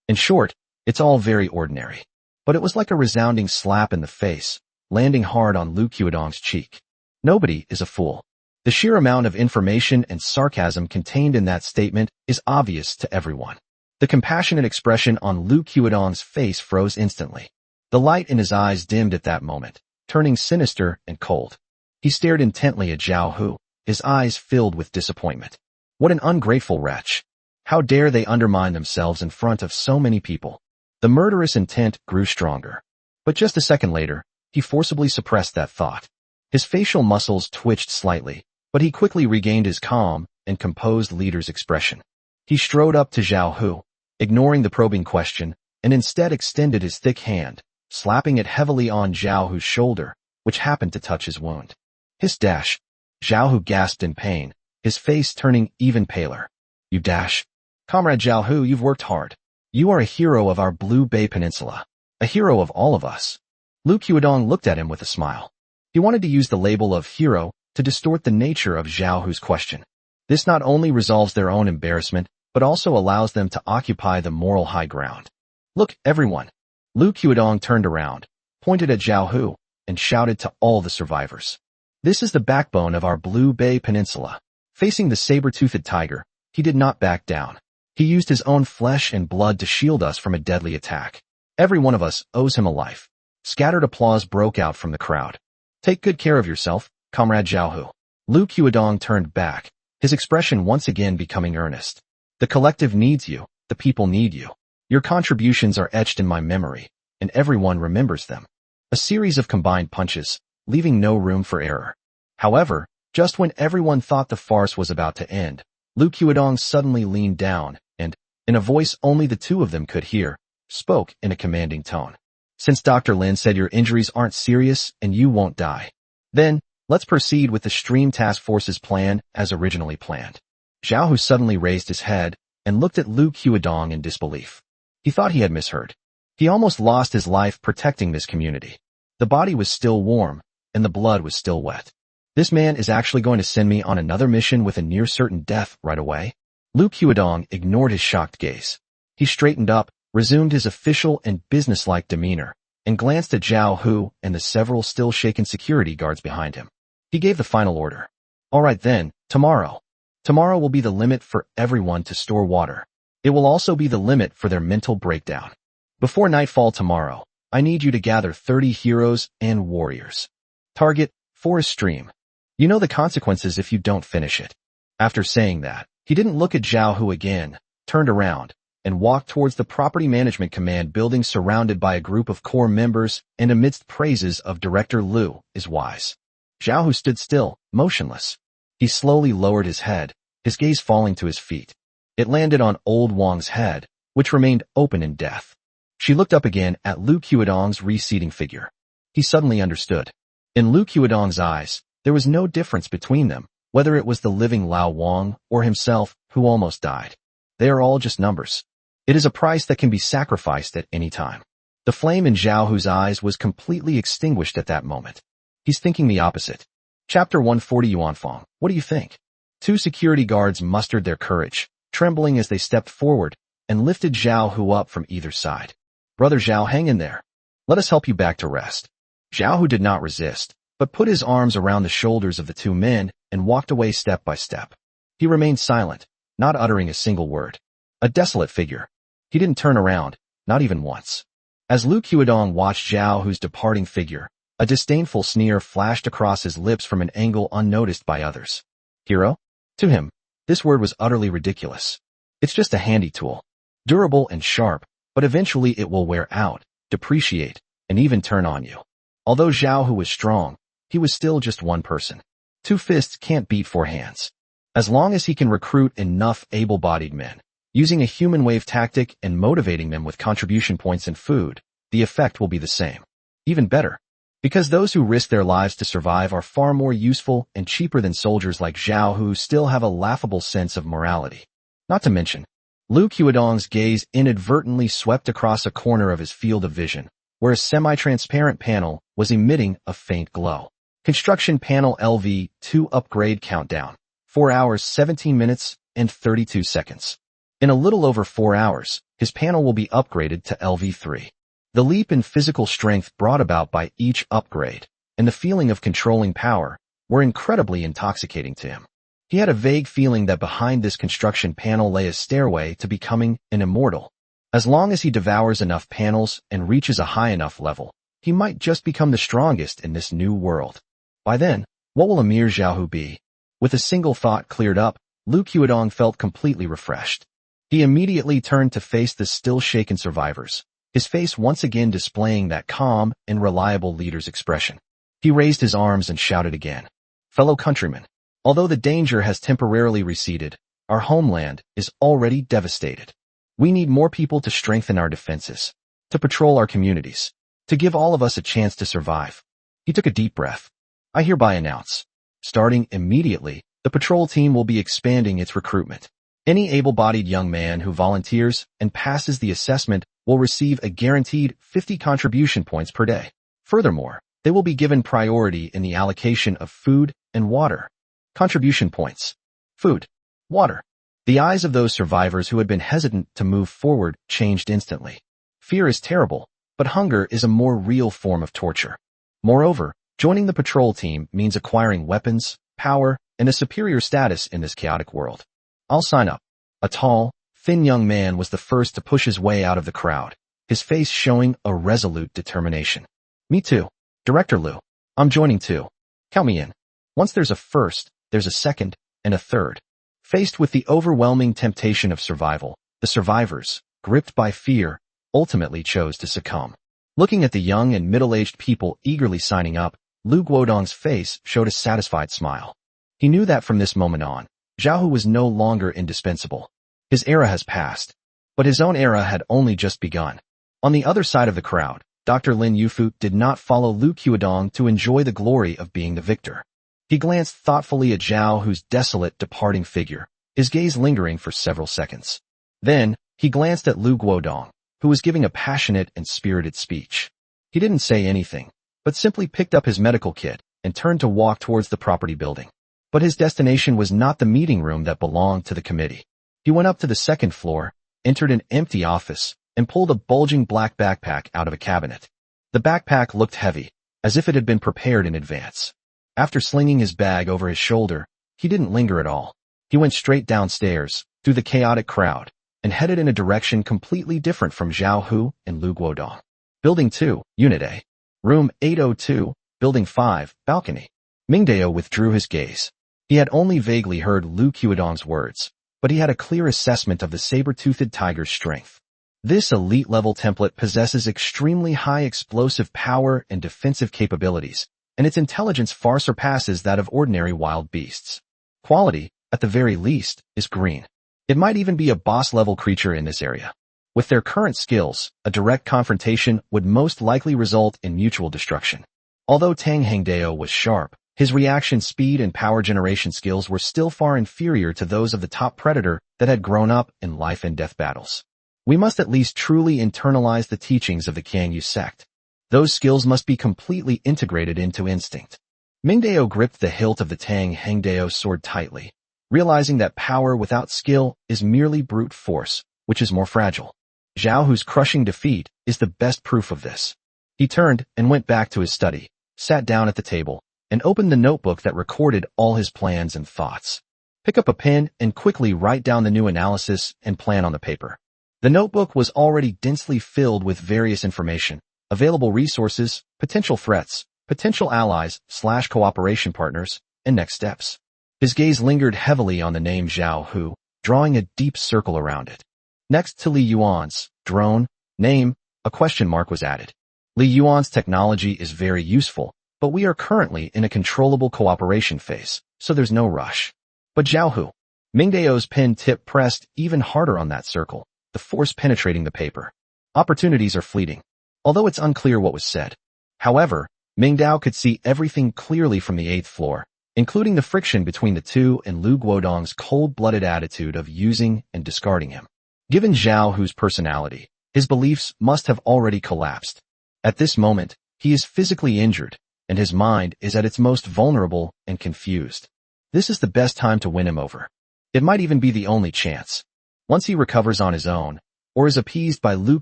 In short, it's all very ordinary. But it was like a resounding slap in the face, landing hard on Lu Qiudong's cheek. Nobody is a fool. The sheer amount of information and sarcasm contained in that statement is obvious to everyone. The compassionate expression on Lu Qiudong's face froze instantly. The light in his eyes dimmed at that moment, turning sinister and cold. He stared intently at Zhao Hu, his eyes filled with disappointment. What an ungrateful wretch. How dare they undermine themselves in front of so many people? The murderous intent grew stronger. But just a second later, he forcibly suppressed that thought. His facial muscles twitched slightly, but he quickly regained his calm and composed leader's expression. He strode up to Zhao Hu, ignoring the probing question, and instead extended his thick hand, slapping it heavily on Zhao Hu's shoulder, which happened to touch his wound. Hiss dash. Zhao Hu gasped in pain, his face turning even paler. You dash. Comrade Zhao Hu, you've worked hard. You are a hero of our Blue Bay Peninsula. A hero of all of us. Lu Qiudong looked at him with a smile. He wanted to use the label of hero to distort the nature of Zhao Hu's question. This not only resolves their own embarrassment, but also allows them to occupy the moral high ground. Look, everyone. Lu Qiudong turned around, pointed at Zhao Hu, and shouted to all the survivors. This is the backbone of our Blue Bay Peninsula. Facing the saber-toothed tiger, he did not back down. He used his own flesh and blood to shield us from a deadly attack. Every one of us owes him a life. Scattered applause broke out from the crowd. Take good care of yourself, Comrade Zhao Hu. Lu Qiudong turned back, his expression once again becoming earnest. The collective needs you, the people need you. Your contributions are etched in my memory, and everyone remembers them. A series of combined punches, leaving no room for error. However, just when everyone thought the farce was about to end, Lu Qiudong suddenly leaned down and, in a voice only the two of them could hear, spoke in a commanding tone. Since Dr. Lin said your injuries aren't serious and you won't die, then, let's proceed with the Stream Task Force's plan as originally planned. Zhao Hu suddenly raised his head and looked at Lu Qiudong in disbelief. He thought he had misheard. He almost lost his life protecting this community. The body was still warm, and the blood was still wet. This man is actually going to send me on another mission with a near-certain death right away? Lu Qiudong ignored his shocked gaze. He straightened up, resumed his official and businesslike demeanor, and glanced at Zhao Hu and the several still-shaken security guards behind him. He gave the final order. All right then, tomorrow. Tomorrow will be the limit for everyone to store water. It will also be the limit for their mental breakdown. Before nightfall tomorrow, I need you to gather 30 heroes and warriors. Target, Forest Stream. You know the consequences if you don't finish it. After saying that, he didn't look at Zhao Hu again, turned around, and walked towards the Property Management Command building surrounded by a group of core members and amidst praises of Director Lu is wise. Zhao Hu stood still, motionless. He slowly lowered his head, his gaze falling to his feet. It landed on Old Wang's head, which remained open in death. She looked up again at Lu Qiudong's receding figure. He suddenly understood. In Lu Qiudong's eyes, there was no difference between them, whether it was the living Lao Wang or himself who almost died. They are all just numbers. It is a price that can be sacrificed at any time. The flame in Zhao Hu's eyes was completely extinguished at that moment. He's thinking the opposite. Chapter 140 Yuanfang, what do you think? Two security guards mustered their courage, trembling as they stepped forward, and lifted Zhao Hu up from either side. Brother Zhao, hang in there. Let us help you back to rest. Zhao Hu did not resist, but put his arms around the shoulders of the two men and walked away step by step. He remained silent, not uttering a single word. A desolate figure. He didn't turn around, not even once. As Lu Qiudong watched Zhao Hu's departing figure, a disdainful sneer flashed across his lips from an angle unnoticed by others. Hero? To him, this word was utterly ridiculous. It's just a handy tool. Durable and sharp, but eventually it will wear out, depreciate, and even turn on you. Although Zhao Hu was strong, he was still just one person. Two fists can't beat four hands. As long as he can recruit enough able-bodied men, using a human wave tactic and motivating them with contribution points and food, the effect will be the same. Even better. Because those who risk their lives to survive are far more useful and cheaper than soldiers like Zhao who still have a laughable sense of morality. Not to mention, Lu Qiudong's gaze inadvertently swept across a corner of his field of vision, where a semi-transparent panel was emitting a faint glow. Construction Panel LV2 Upgrade Countdown. 4 hours 17 minutes and 32 seconds. In a little over 4 hours, his panel will be upgraded to LV3. The leap in physical strength brought about by each upgrade, and the feeling of controlling power, were incredibly intoxicating to him. He had a vague feeling that behind this construction panel lay a stairway to becoming an immortal. As long as he devours enough panels and reaches a high enough level, he might just become the strongest in this new world. By then, what will Emir Xiaohu be? With a single thought cleared up, Lu Qiudong felt completely refreshed. He immediately turned to face the still shaken survivors, his face once again displaying that calm and reliable leader's expression. He raised his arms and shouted again. Fellow countrymen, although the danger has temporarily receded, our homeland is already devastated. We need more people to strengthen our defenses, to patrol our communities, to give all of us a chance to survive. He took a deep breath. I hereby announce, starting immediately, the patrol team will be expanding its recruitment. Any able-bodied young man who volunteers and passes the assessment will receive a guaranteed 50 contribution points per day. Furthermore, they will be given priority in the allocation of food and water. Contribution points. Food. Water. The eyes of those survivors who had been hesitant to move forward changed instantly. Fear is terrible, but hunger is a more real form of torture. Moreover, joining the patrol team means acquiring weapons, power, and a superior status in this chaotic world. I'll sign up. A tall, thin young man was the first to push his way out of the crowd, his face showing a resolute determination. Me too. Director Lu. I'm joining too. Count me in. Once there's a first, there's a second, and a third. Faced with the overwhelming temptation of survival, the survivors, gripped by fear, ultimately chose to succumb. Looking at the young and middle-aged people eagerly signing up, Lu Guodong's face showed a satisfied smile. He knew that from this moment on, Xiaohu was no longer indispensable. His era has passed, but his own era had only just begun. On the other side of the crowd, Dr. Lin Yufu did not follow Lu Qiudong to enjoy the glory of being the victor. He glanced thoughtfully at Xiaohu's desolate, departing figure, his gaze lingering for several seconds. Then, he glanced at Lu Guodong, who was giving a passionate and spirited speech. He didn't say anything, but simply picked up his medical kit and turned to walk towards the property building. But his destination was not the meeting room that belonged to the committee. He went up to the second floor, entered an empty office, and pulled a bulging black backpack out of a cabinet. The backpack looked heavy, as if it had been prepared in advance. After slinging his bag over his shoulder, he didn't linger at all. He went straight downstairs, through the chaotic crowd, and headed in a direction completely different from Xiaohu and Lu Guodong. Building 2, Unit A. Room 802, Building 5, Balcony. Mingdao withdrew his gaze. He had only vaguely heard Lu Qiudong's words, but he had a clear assessment of the saber-toothed tiger's strength. This elite-level template possesses extremely high explosive power and defensive capabilities, and its intelligence far surpasses that of ordinary wild beasts. Quality, at the very least, is green. It might even be a boss-level creature in this area. With their current skills, a direct confrontation would most likely result in mutual destruction. Although Tang Hengdao was sharp, his reaction speed and power generation skills were still far inferior to those of the top predator that had grown up in life and death battles. We must at least truly internalize the teachings of the Qiangyu sect. Those skills must be completely integrated into instinct. Mingdao gripped the hilt of the Tang Hengdao sword tightly, realizing that power without skill is merely brute force, which is more fragile. Xiaohu's crushing defeat is the best proof of this. He turned and went back to his study, sat down at the table, and opened the notebook that recorded all his plans and thoughts. Pick up a pen and quickly write down the new analysis and plan on the paper. The notebook was already densely filled with various information, available resources, potential threats, potential allies / cooperation partners, and next steps. His gaze lingered heavily on the name Xiaohu, drawing a deep circle around it. Next to Li Yuan's drone name, a question mark was added. Li Yuan's technology is very useful, but we are currently in a controllable cooperation phase, so there's no rush. But Xiaohu. Mingdao's pen tip pressed even harder on that circle, the force penetrating the paper. Opportunities are fleeting, although it's unclear what was said. However, Mingdao could see everything clearly from the 8th floor, including the friction between the two and Lu Guodong's cold-blooded attitude of using and discarding him. Given Xiaohu's personality, his beliefs must have already collapsed. At this moment, he is physically injured, and his mind is at its most vulnerable and confused. This is the best time to win him over. It might even be the only chance. Once he recovers on his own, or is appeased by Lu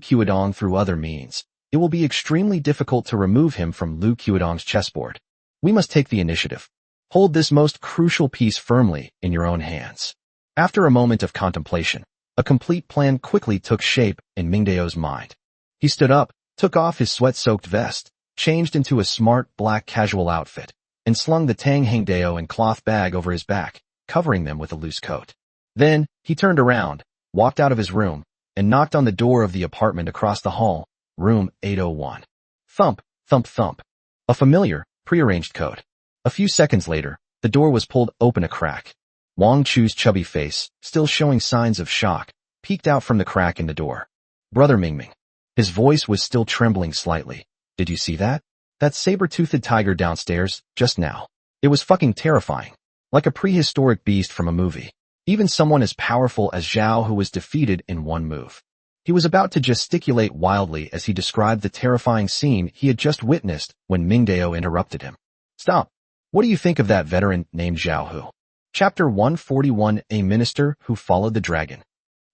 Qiudong through other means, it will be extremely difficult to remove him from Lu Qiudong's chessboard. We must take the initiative. Hold this most crucial piece firmly in your own hands. After a moment of contemplation, a complete plan quickly took shape in Mingdao's mind. He stood up, took off his sweat-soaked vest, changed into a smart black casual outfit, and slung the Tang Hengdao and cloth bag over his back, covering them with a loose coat. Then, he turned around, walked out of his room, and knocked on the door of the apartment across the hall, room 801. Thump, thump, thump. A familiar, prearranged code. A few seconds later, the door was pulled open a crack. Wang Chu's chubby face, still showing signs of shock, peeked out from the crack in the door. Brother Mingming. His voice was still trembling slightly. Did you see that? That saber-toothed tiger downstairs, just now. It was fucking terrifying. Like a prehistoric beast from a movie. Even someone as powerful as Zhao Hu was defeated in one move. He was about to gesticulate wildly as he described the terrifying scene he had just witnessed when Mingdao interrupted him. Stop. What do you think of that veteran named Zhao Hu? Chapter 141, A Minister Who Followed the Dragon.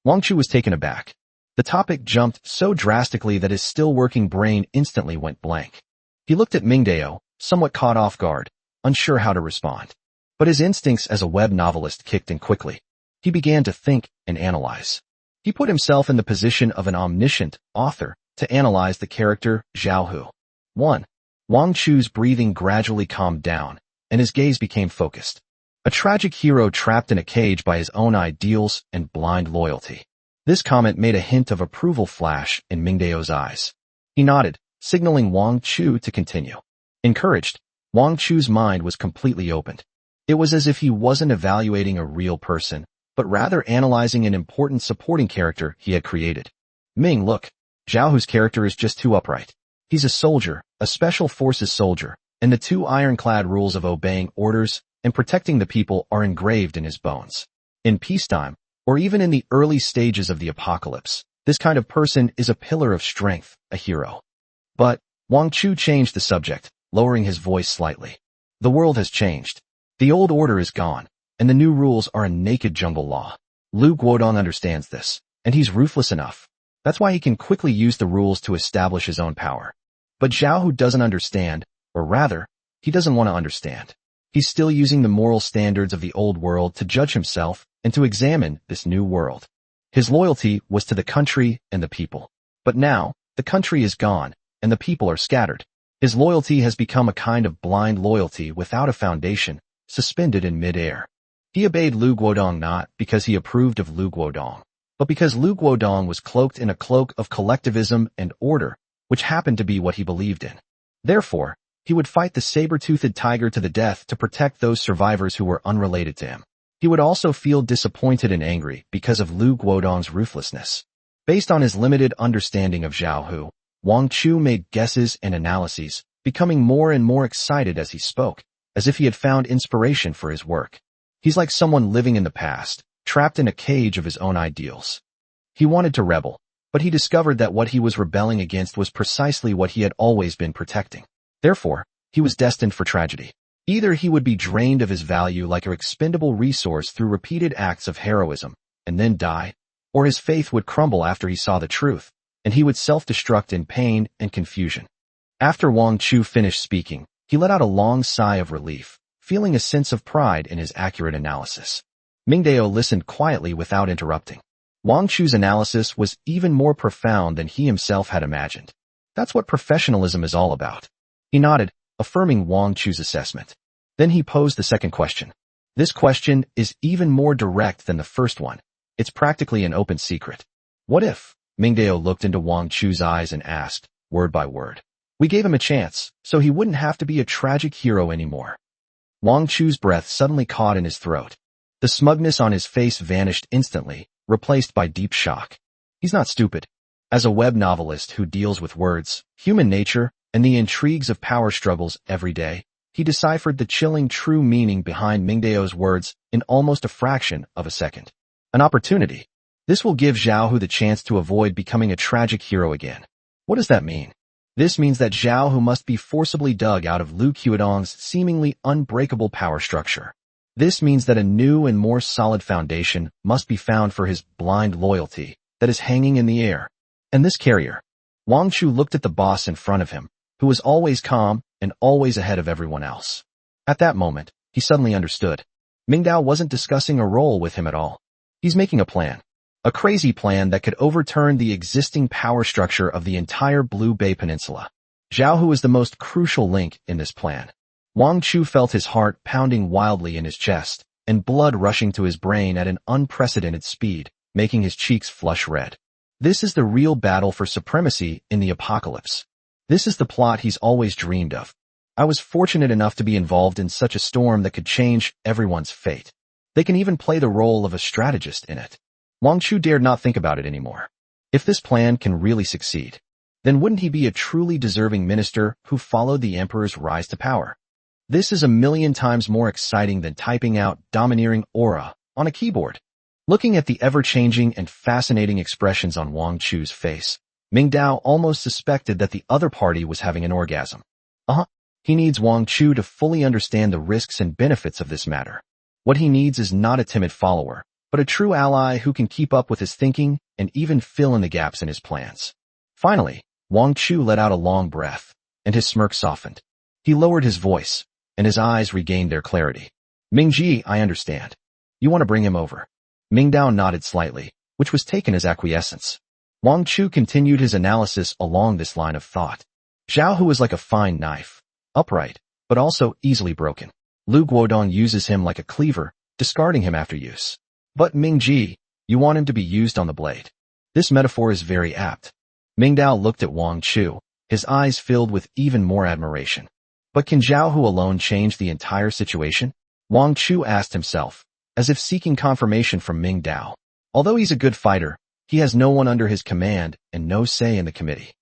Wang Chu was taken aback. The topic jumped so drastically that his still-working brain instantly went blank. He looked at Mingdao, somewhat caught off guard, unsure how to respond. But his instincts as a web novelist kicked in quickly. He began to think and analyze. He put himself in the position of an omniscient author to analyze the character Zhao Hu. 1. Wang Chu's breathing gradually calmed down, and his gaze became focused. A tragic hero trapped in a cage by his own ideals and blind loyalty. This comment made a hint of approval flash in Mingdao's eyes. He nodded, signaling Wang Chu to continue. Encouraged, Wang Chu's mind was completely opened. It was as if he wasn't evaluating a real person, but rather analyzing an important supporting character he had created. Ming, look. Zhao Hu's character is just too upright. He's a soldier, a special forces soldier, and the two ironclad rules of obeying orders and protecting the people are engraved in his bones. In peacetime, or even in the early stages of the apocalypse, this kind of person is a pillar of strength, a hero. But, Wang Chu changed the subject, lowering his voice slightly. The world has changed. The old order is gone, and the new rules are a naked jungle law. Lu Guodong understands this, and he's ruthless enough. That's why he can quickly use the rules to establish his own power. But Zhao Hu doesn't understand, or rather, he doesn't want to understand. He's still using the moral standards of the old world to judge himself and to examine this new world. His loyalty was to the country and the people. But now, the country is gone, and the people are scattered. His loyalty has become a kind of blind loyalty without a foundation, suspended in mid-air. He obeyed Lu Guodong not because he approved of Lu Guodong, but because Lu Guodong was cloaked in a cloak of collectivism and order, which happened to be what he believed in. Therefore, he would fight the saber-toothed tiger to the death to protect those survivors who were unrelated to him. He would also feel disappointed and angry because of Lu Guodong's ruthlessness. Based on his limited understanding of Zhao Hu, Wang Chu made guesses and analyses, becoming more and more excited as he spoke, as if he had found inspiration for his work. He's like someone living in the past, trapped in a cage of his own ideals. He wanted to rebel, but he discovered that what he was rebelling against was precisely what he had always been protecting. Therefore, he was destined for tragedy. Either he would be drained of his value like an expendable resource through repeated acts of heroism, and then die, or his faith would crumble after he saw the truth, and he would self-destruct in pain and confusion. After Wang Chu finished speaking, he let out a long sigh of relief, feeling a sense of pride in his accurate analysis. Mingdao listened quietly without interrupting. Wang Chu's analysis was even more profound than he himself had imagined. That's what professionalism is all about. He nodded, affirming Wang Chu's assessment. Then he posed the second question. This question is even more direct than the first one. It's practically an open secret. What if? Mingdao looked into Wang Chu's eyes and asked, word by word. We gave him a chance, so he wouldn't have to be a tragic hero anymore. Wang Chu's breath suddenly caught in his throat. The smugness on his face vanished instantly, replaced by deep shock. He's not stupid. As a web novelist who deals with words, human nature, and the intrigues of power struggles every day, he deciphered the chilling true meaning behind Mingdao's words in almost a fraction of a second. An opportunity. This will give Zhao Hu the chance to avoid becoming a tragic hero again. What does that mean? This means that Zhao Hu must be forcibly dug out of Lu Qiudong's seemingly unbreakable power structure. This means that a new and more solid foundation must be found for his blind loyalty that is hanging in the air. And this carrier, Wang Chu looked at the boss in front of him, who was always calm and always ahead of everyone else. At that moment, he suddenly understood. Ming Dao wasn't discussing a role with him at all. He's making a plan. A crazy plan that could overturn the existing power structure of the entire Blue Bay Peninsula. Zhao Hu is the most crucial link in this plan. Wang Chu felt his heart pounding wildly in his chest, and blood rushing to his brain at an unprecedented speed, making his cheeks flush red. This is the real battle for supremacy in the apocalypse. This is the plot he's always dreamed of. I was fortunate enough to be involved in such a storm that could change everyone's fate. They can even play the role of a strategist in it. Wang Chu dared not think about it anymore. If this plan can really succeed, then wouldn't he be a truly deserving minister who followed the emperor's rise to power? This is 1,000,000 times more exciting than typing out domineering aura on a keyboard. Looking at the ever-changing and fascinating expressions on Wang Chu's face, Ming Dao almost suspected that the other party was having an orgasm. He needs Wang Chu to fully understand the risks and benefits of this matter. What he needs is not a timid follower, but a true ally who can keep up with his thinking and even fill in the gaps in his plans. Finally, Wang Chu let out a long breath, and his smirk softened. He lowered his voice, and his eyes regained their clarity. Ming Ji, I understand. You want to bring him over. Ming Dao nodded slightly, which was taken as acquiescence. Wang Chu continued his analysis along this line of thought. Zhao Hu is like a fine knife, upright, but also easily broken. Lu Guodong uses him like a cleaver, discarding him after use. But Ming Ji, you want him to be used on the blade. This metaphor is very apt. Ming Dao looked at Wang Chu, his eyes filled with even more admiration. But can Zhao Hu alone change the entire situation? Wang Chu asked himself, as if seeking confirmation from Ming Dao. Although he's a good fighter, he has no one under his command and no say in the committee.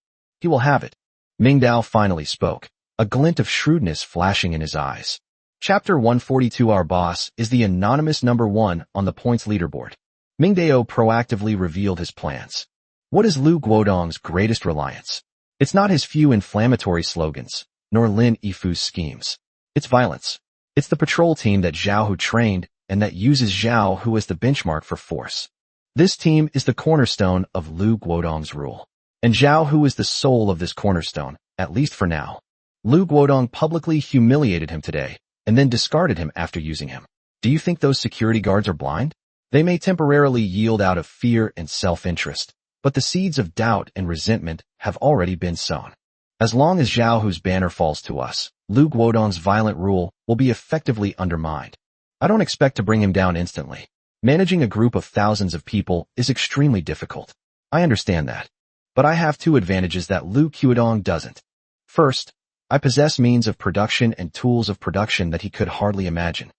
He will have it. Ming Dao finally spoke, a glint of shrewdness flashing in his eyes. Chapter 142. Our boss is the anonymous number 1 on the points leaderboard. Ming Dao proactively revealed his plans. What is Lu Guodong's greatest reliance? It's not his few inflammatory slogans, nor Lin Yifu's schemes. It's violence. It's the patrol team that Zhao Hu trained and that uses Zhao Hu as the benchmark for force. This team is the cornerstone of Lu Guodong's rule. And Zhao Hu is the soul of this cornerstone, at least for now. Lu Guodong publicly humiliated him today, and then discarded him after using him. Do you think those security guards are blind? They may temporarily yield out of fear and self-interest, but the seeds of doubt and resentment have already been sown. As long as Zhao Hu's banner falls to us, Lu Guodong's violent rule will be effectively undermined. I don't expect to bring him down instantly. Managing a group of thousands of people is extremely difficult. I understand that. But I have 2 advantages that Lu Guodong doesn't. First, I possess means of production and tools of production that he could hardly imagine.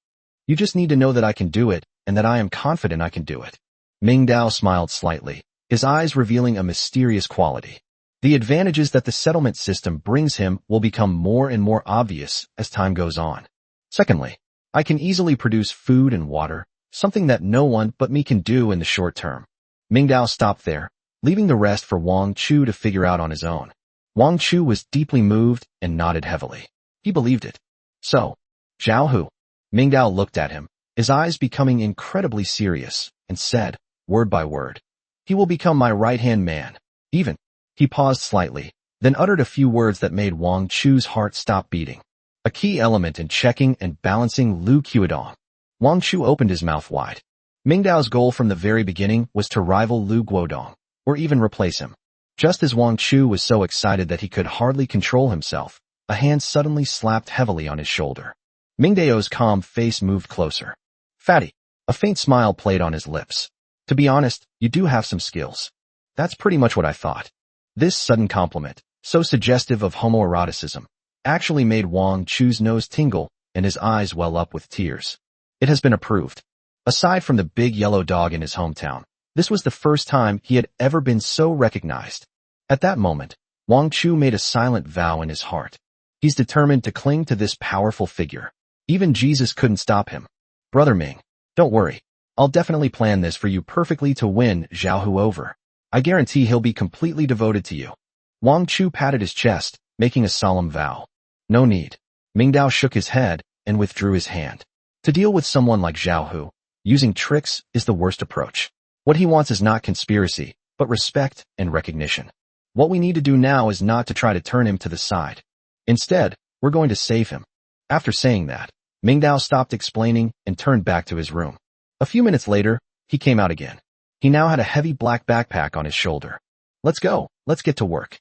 You just need to know that I can do it, and that I am confident I can do it. Ming Dao smiled slightly, his eyes revealing a mysterious quality. The advantages that the settlement system brings him will become more and more obvious as time goes on. Secondly, I can easily produce food and water, something that no one but me can do in the short term. Ming Dao stopped there, leaving the rest for Wang Chu to figure out on his own. Wang Chu was deeply moved and nodded heavily. He believed it. So, Zhao Hu. Ming Dao looked at him, his eyes becoming incredibly serious, and said, word by word, he will become my right-hand man. Even. He paused slightly, then uttered a few words that made Wang Chu's heart stop beating. A key element in checking and balancing Lu Guodong. Wang Chu opened his mouth wide. Ming Dao's goal from the very beginning was to rival Lu Guodong, or even replace him. Just as Wang Chu was so excited that he could hardly control himself, a hand suddenly slapped heavily on his shoulder. Ming Dao's calm face moved closer. Fatty. A faint smile played on his lips. To be honest, you do have some skills. That's pretty much what I thought. This sudden compliment, so suggestive of homoeroticism, actually made Wang Chu's nose tingle and his eyes well up with tears. It has been approved. Aside from the big yellow dog in his hometown, this was the first time he had ever been so recognized. At that moment, Wang Chu made a silent vow in his heart. He's determined to cling to this powerful figure. Even Jesus couldn't stop him. Brother Ming, don't worry. I'll definitely plan this for you perfectly to win Zhao Hu over. I guarantee he'll be completely devoted to you. Wang Chu patted his chest, making a solemn vow. No need. Ming Dao shook his head and withdrew his hand. To deal with someone like Zhao Hu, using tricks is the worst approach. What he wants is not conspiracy, but respect and recognition. What we need to do now is not to try to turn him to the side. Instead, we're going to save him. After saying that, Mingdao stopped explaining and turned back to his room. A few minutes later, he came out again. He now had a heavy black backpack on his shoulder. Let's go. Let's get to work.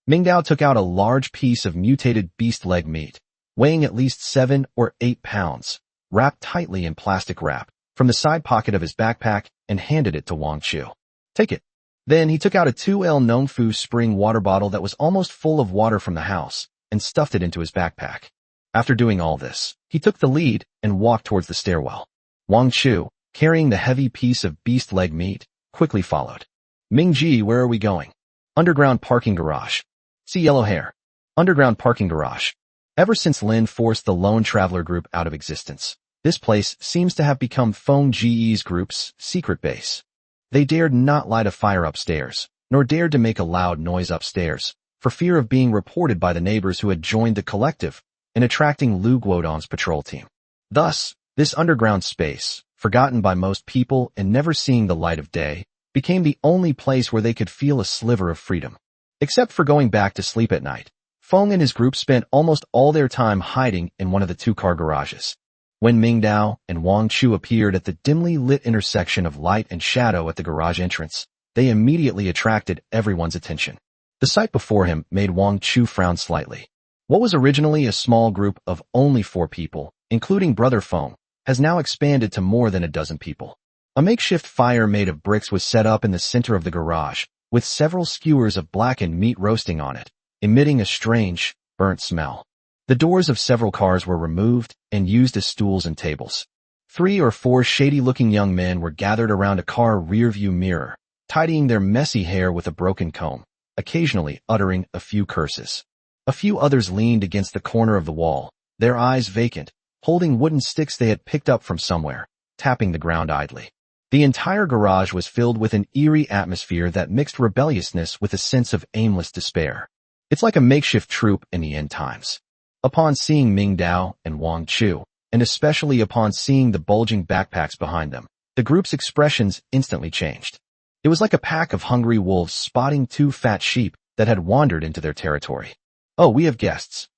Mingdao took out a large piece of mutated beast leg meat, weighing at least 7 or 8 pounds, wrapped tightly in plastic wrap, from the side pocket of his backpack and handed it to Wang Chu. Take it. Then he took out a 2L Nongfu spring water bottle that was almost full of water from the house and stuffed it into his backpack. After doing all this, he took the lead and walked towards the stairwell. Wang Chu, carrying the heavy piece of beast leg meat, quickly followed. Mingji, where are we going? Underground parking garage. See yellow hair. Underground parking garage. Ever since Lin forced the Lone Traveler group out of existence, this place seems to have become Feng Ji's group's secret base. They dared not light a fire upstairs, nor dared to make a loud noise upstairs, for fear of being reported by the neighbors who had joined the collective and attracting Lu Guodong's patrol team. Thus, this underground space, forgotten by most people and never seeing the light of day, became the only place where they could feel a sliver of freedom. Except for going back to sleep at night, Feng and his group spent almost all their time hiding in one of the 2-car garages. When Mingdao and Wang Chu appeared at the dimly lit intersection of light and shadow at the garage entrance, they immediately attracted everyone's attention. The sight before him made Wang Chu frown slightly. What was originally a small group of only 4 people, including Brother Feng, has now expanded to more than a dozen people. A makeshift fire made of bricks was set up in the center of the garage, with several skewers of blackened meat roasting on it, emitting a strange, burnt smell. The doors of several cars were removed and used as stools and tables. 3 or 4 shady-looking young men were gathered around a car rear-view mirror, tidying their messy hair with a broken comb, occasionally uttering a few curses. A few others leaned against the corner of the wall, their eyes vacant, holding wooden sticks they had picked up from somewhere, tapping the ground idly. The entire garage was filled with an eerie atmosphere that mixed rebelliousness with a sense of aimless despair. It's like a makeshift troop in the end times. Upon seeing Mingdao and Wang Chu, and especially upon seeing the bulging backpacks behind them, the group's expressions instantly changed. It was like a pack of hungry wolves spotting 2 fat sheep that had wandered into their territory. Oh, we have guests.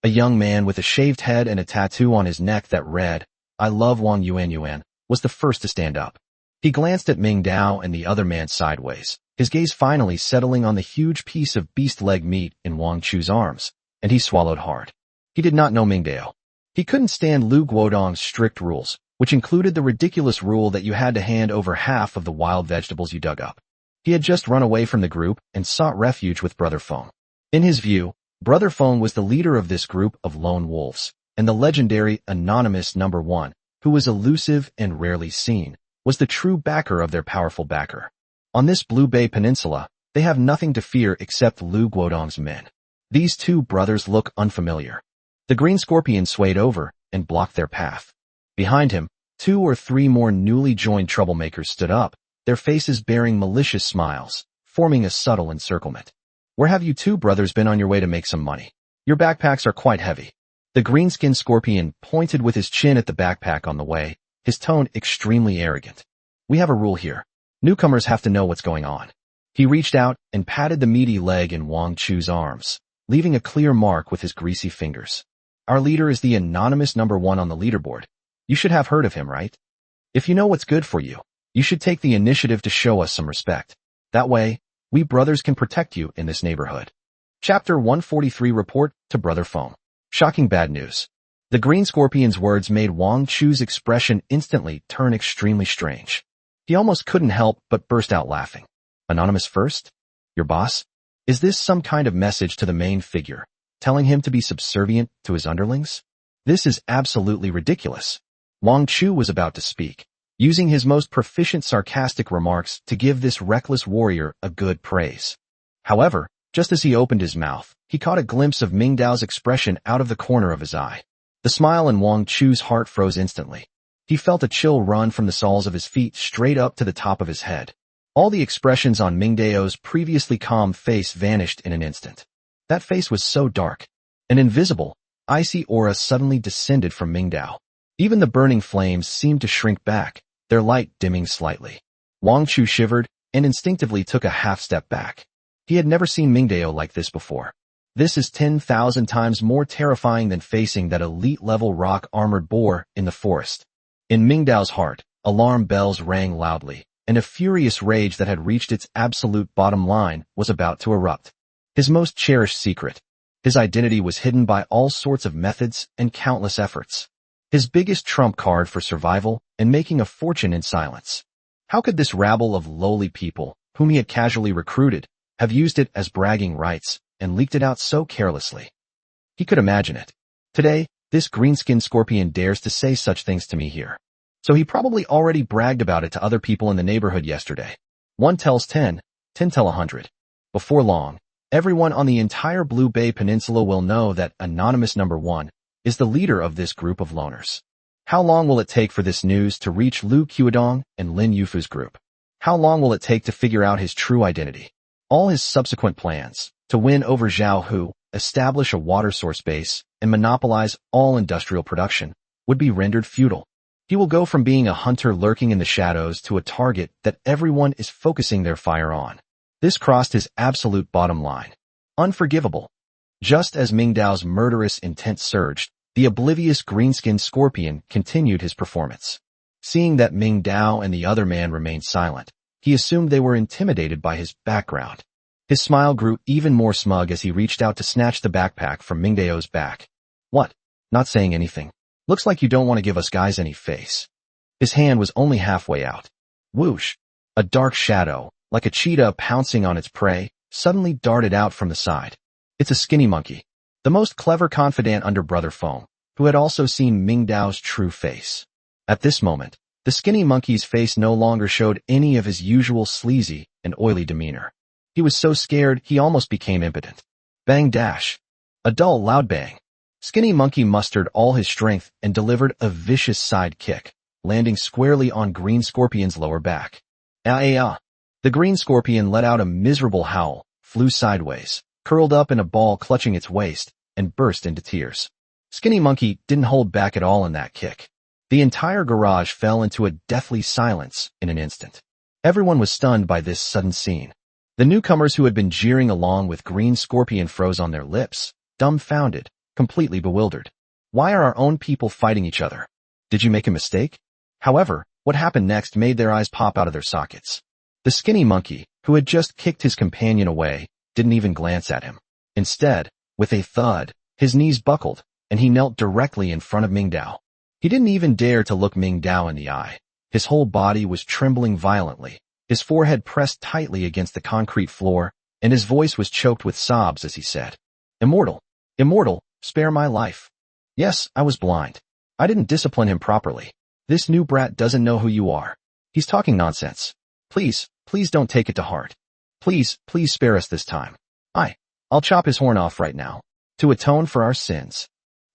A young man with a shaved head and a tattoo on his neck that read, I love Wang Yuan, was the first to stand up. He glanced at Mingdao and the other man sideways, his gaze finally settling on the huge piece of beast leg meat in Wang Chu's arms, and he swallowed hard. He did not know Mingdao. He couldn't stand Lu Guodong's strict rules, which included the ridiculous rule that you had to hand over half of the wild vegetables you dug up. He had just run away from the group and sought refuge with Brother Feng. In his view, Brother Feng was the leader of this group of lone wolves, and the legendary Anonymous No. 1, who was elusive and rarely seen, was the true backer of their powerful backer. On this Blue Bay Peninsula, they have nothing to fear except Lu Guodong's men. These 2 brothers look unfamiliar. The Green Scorpion swayed over and blocked their path. Behind him, 2 or 3 more newly joined troublemakers stood up, their faces bearing malicious smiles, forming a subtle encirclement. Where have you 2 brothers been on your way to make some money? Your backpacks are quite heavy. The green-skinned scorpion pointed with his chin at the backpack on the way, his tone extremely arrogant. We have a rule here. Newcomers have to know what's going on. He reached out and patted the meaty leg in Wang Chu's arms, leaving a clear mark with his greasy fingers. Our leader is the Anonymous No. 1 on the leaderboard. You should have heard of him, right? If you know what's good for you, you should take the initiative to show us some respect. That way, we brothers can protect you in this neighborhood. Chapter 143 Report to Brother Feng. Shocking bad news. The Green Scorpion's words made Wang Chu's expression instantly turn extremely strange. He almost couldn't help but burst out laughing. Anonymous first? Your boss? Is this some kind of message to the main figure, telling him to be subservient to his underlings? This is absolutely ridiculous. Wang Chu was about to speak, using his most proficient sarcastic remarks to give this reckless warrior a good praise. However, just as he opened his mouth, he caught a glimpse of Mingdao's expression out of the corner of his eye. The smile in Wang Chu's heart froze instantly. He felt a chill run from the soles of his feet straight up to the top of his head. All the expressions on Mingdao's previously calm face vanished in an instant. That face was so dark. An invisible, icy aura suddenly descended from Mingdao. Even the burning flames seemed to shrink back, their light dimming slightly. Wang Chu shivered and instinctively took a half step back. He had never seen Mingdao like this before. This is 10,000 times more terrifying than facing that elite-level rock-armored boar in the forest. In Mingdao's heart, alarm bells rang loudly, and a furious rage that had reached its absolute bottom line was about to erupt. His most cherished secret. His identity was hidden by all sorts of methods and countless efforts. His biggest trump card for survival and making a fortune in silence. How could this rabble of lowly people, whom he had casually recruited, have used it as bragging rights and leaked it out so carelessly? He could imagine it. Today, this green-skinned scorpion dares to say such things to me here. So he probably already bragged about it to other people in the neighborhood yesterday. 1 tells 10, 10 tell 100. Before long, everyone on the entire Blue Bay Peninsula will know that Anonymous Number 1 is the leader of this group of loners. How long will it take for this news to reach Lu Qiudong and Lin Yufu's group? How long will it take to figure out his true identity? All his subsequent plans, to win over Zhao Hu, establish a water source base, and monopolize all industrial production, would be rendered futile. He will go from being a hunter lurking in the shadows to a target that everyone is focusing their fire on. This crossed his absolute bottom line. Unforgivable. Just as Mingdao's murderous intent surged, the oblivious green-skinned scorpion continued his performance. Seeing that Mingdao and the other man remained silent, he assumed they were intimidated by his background. His smile grew even more smug as he reached out to snatch the backpack from Mingdao's back. What? Not saying anything? Looks like you don't want to give us guys any face. His hand was only halfway out. Whoosh! A dark shadow, like a cheetah pouncing on its prey, suddenly darted out from the side. It's a skinny monkey. The most clever confidant under Brother Feng, who had also seen Mingdao's true face. At this moment, the skinny monkey's face no longer showed any of his usual sleazy and oily demeanor. He was so scared he almost became impotent. Bang dash. A dull loud bang. Skinny Monkey mustered all his strength and delivered a vicious side kick, landing squarely on Green Scorpion's lower back. Ah! The Green Scorpion let out a miserable howl, flew sideways, curled up in a ball clutching its waist, and burst into tears. Skinny Monkey didn't hold back at all in that kick. The entire garage fell into a deathly silence in an instant. Everyone was stunned by this sudden scene. The newcomers who had been jeering along with Green Scorpion froze on their lips, dumbfounded, completely bewildered. Why are our own people fighting each other? Did you make a mistake? However, what happened next made their eyes pop out of their sockets. The skinny monkey, who had just kicked his companion away, didn't even glance at him. Instead, with a thud, his knees buckled, and he knelt directly in front of Mingdao. He didn't even dare to look Mingdao in the eye. His whole body was trembling violently, his forehead pressed tightly against the concrete floor, and his voice was choked with sobs as he said, "Immortal, immortal, spare my life. Yes, I was blind. I didn't discipline him properly. This new brat doesn't know who you are. He's talking nonsense. Please, please don't take it to heart. Please, please spare us this time. I'll chop his horn off right now, to atone for our sins."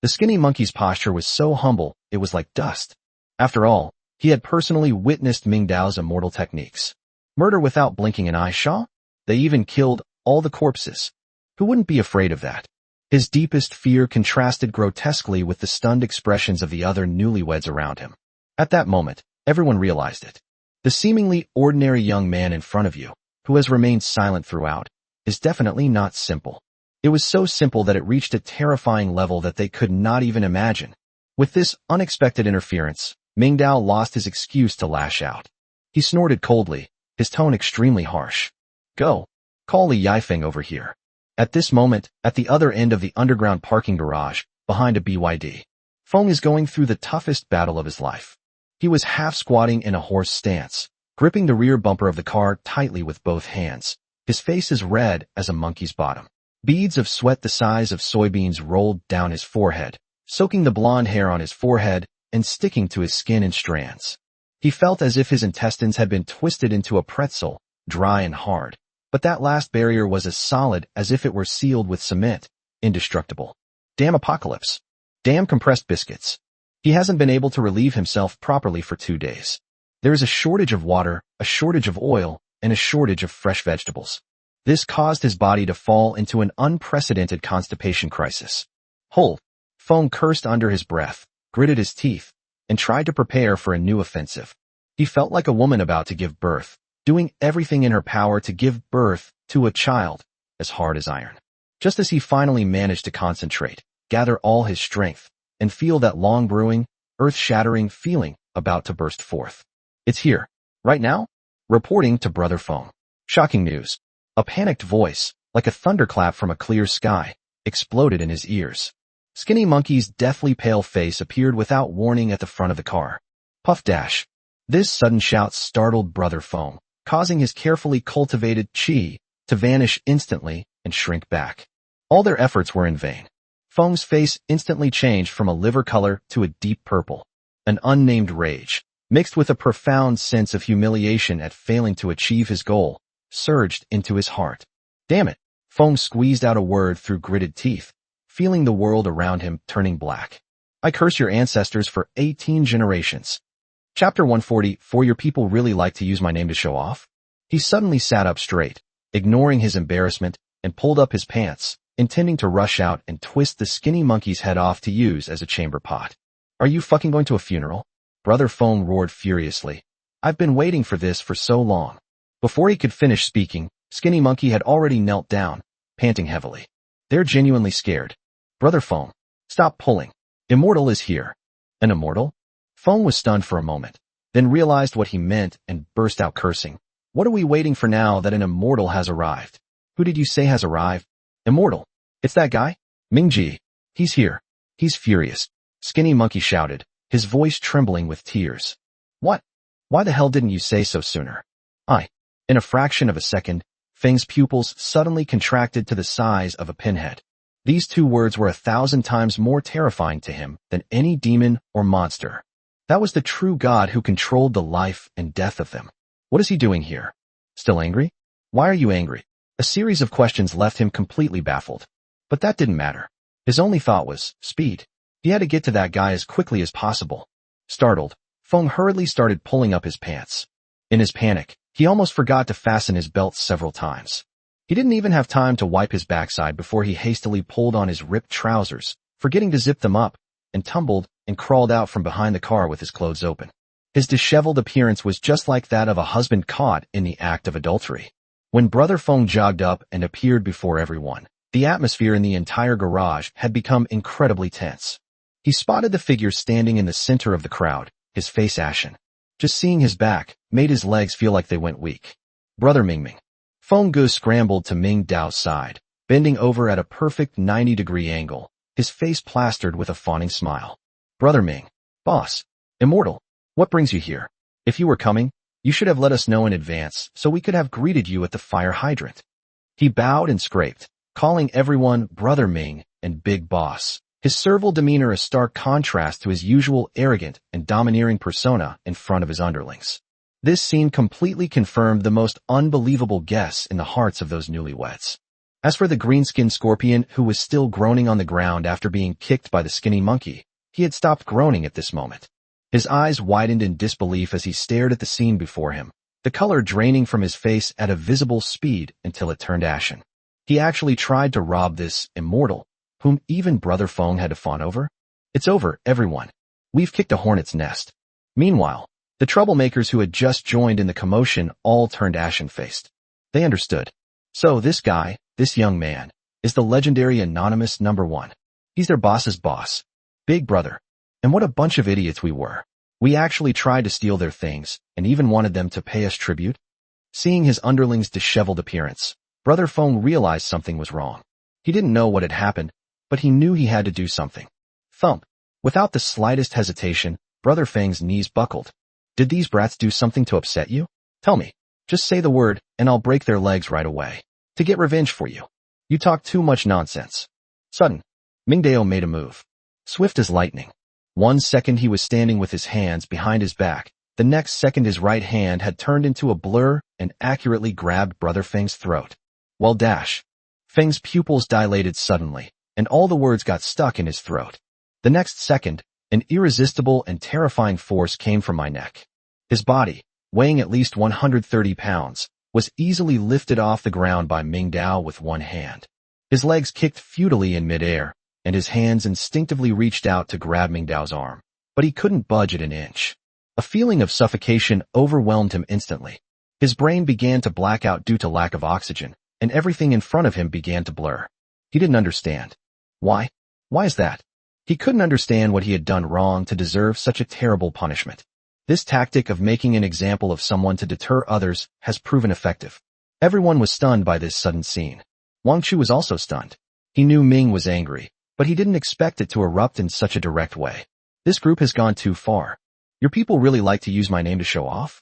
The skinny monkey's posture was so humble, it was like dust. After all, he had personally witnessed Mingdao's immortal techniques. Murder without blinking an eye, Shaw? They even killed all the corpses. Who wouldn't be afraid of that? His deepest fear contrasted grotesquely with the stunned expressions of the other newlyweds around him. At that moment, everyone realized it. The seemingly ordinary young man in front of you, who has remained silent throughout, is definitely not simple. It was so simple that it reached a terrifying level that they could not even imagine. With this unexpected interference, Mingdao lost his excuse to lash out. He snorted coldly, his tone extremely harsh. "Go. Call Li Yifeng over here." At this moment, at the other end of the underground parking garage, behind a BYD, Feng is going through the toughest battle of his life. He was half-squatting in a horse stance, gripping the rear bumper of the car tightly with both hands. His face is red as a monkey's bottom. Beads of sweat the size of soybeans rolled down his forehead, soaking the blonde hair on his forehead and sticking to his skin in strands. He felt as if his intestines had been twisted into a pretzel, dry and hard. But that last barrier was as solid as if it were sealed with cement, indestructible. Damn apocalypse. Damn compressed biscuits. He hasn't been able to relieve himself properly for 2 days. There is a shortage of water, a shortage of oil, and a shortage of fresh vegetables. This caused his body to fall into an unprecedented constipation crisis. Hold. Feng cursed under his breath, gritted his teeth, and tried to prepare for a new offensive. He felt like a woman about to give birth, doing everything in her power to give birth to a child, as hard as iron. Just as he finally managed to concentrate, gather all his strength, and feel that long brewing, earth-shattering feeling about to burst forth. It's here, right now? Reporting to Brother Feng. Shocking news. A panicked voice, like a thunderclap from a clear sky, exploded in his ears. Skinny Monkey's deathly pale face appeared without warning at the front of the car. Puff dash. This sudden shout startled Brother Feng, causing his carefully cultivated chi to vanish instantly and shrink back. All their efforts were in vain. Feng's face instantly changed from a liver color to a deep purple. An unnamed rage, mixed with a profound sense of humiliation at failing to achieve his goal, surged into his heart. Damn it! Feng squeezed out a word through gritted teeth, feeling the world around him turning black. I curse your ancestors for 18 generations. Chapter 140, For your people really like to use my name to show off? He suddenly sat up straight, ignoring his embarrassment, and pulled up his pants, intending to rush out and twist the Skinny Monkey's head off to use as a chamber pot. Are you fucking going to a funeral? Brother Feng roared furiously. I've been waiting for this for so long. Before he could finish speaking, Skinny Monkey had already knelt down, panting heavily. They're genuinely scared. Brother Feng, stop pulling. Immortal is here. An immortal? Feng was stunned for a moment, then realized what he meant and burst out cursing. What are we waiting for now that an immortal has arrived? Who did you say has arrived? Immortal. It's that guy? Mingji. He's here. He's furious. Skinny Monkey shouted, his voice trembling with tears. What? Why the hell didn't you say so sooner? In a fraction of a second, Feng's pupils suddenly contracted to the size of a pinhead. These two words were 1,000 times more terrifying to him than any demon or monster. That was the true God who controlled the life and death of them. What is he doing here? Still angry? Why are you angry? A series of questions left him completely baffled. But that didn't matter. His only thought was speed. He had to get to that guy as quickly as possible. Startled, Feng hurriedly started pulling up his pants. In his panic, he almost forgot to fasten his belt several times. He didn't even have time to wipe his backside before he hastily pulled on his ripped trousers, forgetting to zip them up, and tumbled and crawled out from behind the car with his clothes open. His disheveled appearance was just like that of a husband caught in the act of adultery. When Brother Feng jogged up and appeared before everyone, the atmosphere in the entire garage had become incredibly tense. He spotted the figure standing in the center of the crowd, his face ashen. Just seeing his back made his legs feel like they went weak. Brother Mingming. Feng Ge scrambled to Ming Dao's side, bending over at a perfect 90-degree angle, his face plastered with a fawning smile. Brother Ming. Boss. Immortal. What brings you here? If you were coming, you should have let us know in advance so we could have greeted you at the fire hydrant. He bowed and scraped, calling everyone Brother Ming and Big Boss, his servile demeanor a stark contrast to his usual arrogant and domineering persona in front of his underlings. This scene completely confirmed the most unbelievable guess in the hearts of those newlyweds. As for the green-skinned scorpion who was still groaning on the ground after being kicked by the Skinny Monkey, he had stopped groaning at this moment. His eyes widened in disbelief as he stared at the scene before him, the color draining from his face at a visible speed until it turned ashen. He actually tried to rob this immortal, whom even Brother Feng had to fawn over? It's over, everyone. We've kicked a hornet's nest. Meanwhile, the troublemakers who had just joined in the commotion all turned ashen-faced. They understood. So this guy, this young man, is the legendary Anonymous #1. He's their boss's boss. Big brother. And what a bunch of idiots we were. We actually tried to steal their things, and even wanted them to pay us tribute. Seeing his underling's disheveled appearance, Brother Feng realized something was wrong. He didn't know what had happened, but he knew he had to do something. Thump. Without the slightest hesitation, Brother Feng's knees buckled. Did these brats do something to upset you? Tell me. Just say the word, and I'll break their legs right away. To get revenge for you. You talk too much nonsense. Sudden. Mingdao made a move. Swift as lightning. 1 second he was standing with his hands behind his back. The next second his right hand had turned into a blur and accurately grabbed Brother Feng's throat. Well dash. Feng's pupils dilated suddenly, and all the words got stuck in his throat. The next second, an irresistible and terrifying force came from my neck. His body, weighing at least 130 pounds, was easily lifted off the ground by Mingdao with one hand. His legs kicked futilely in midair, and his hands instinctively reached out to grab Mingdao's arm, but he couldn't budge it an inch. A feeling of suffocation overwhelmed him instantly. His brain began to black out due to lack of oxygen, and everything in front of him began to blur. He didn't understand. Why? Why is that? He couldn't understand what he had done wrong to deserve such a terrible punishment. This tactic of making an example of someone to deter others has proven effective. Everyone was stunned by this sudden scene. Wang Chu was also stunned. He knew Ming was angry, but he didn't expect it to erupt in such a direct way. This group has gone too far. Your people really like to use my name to show off?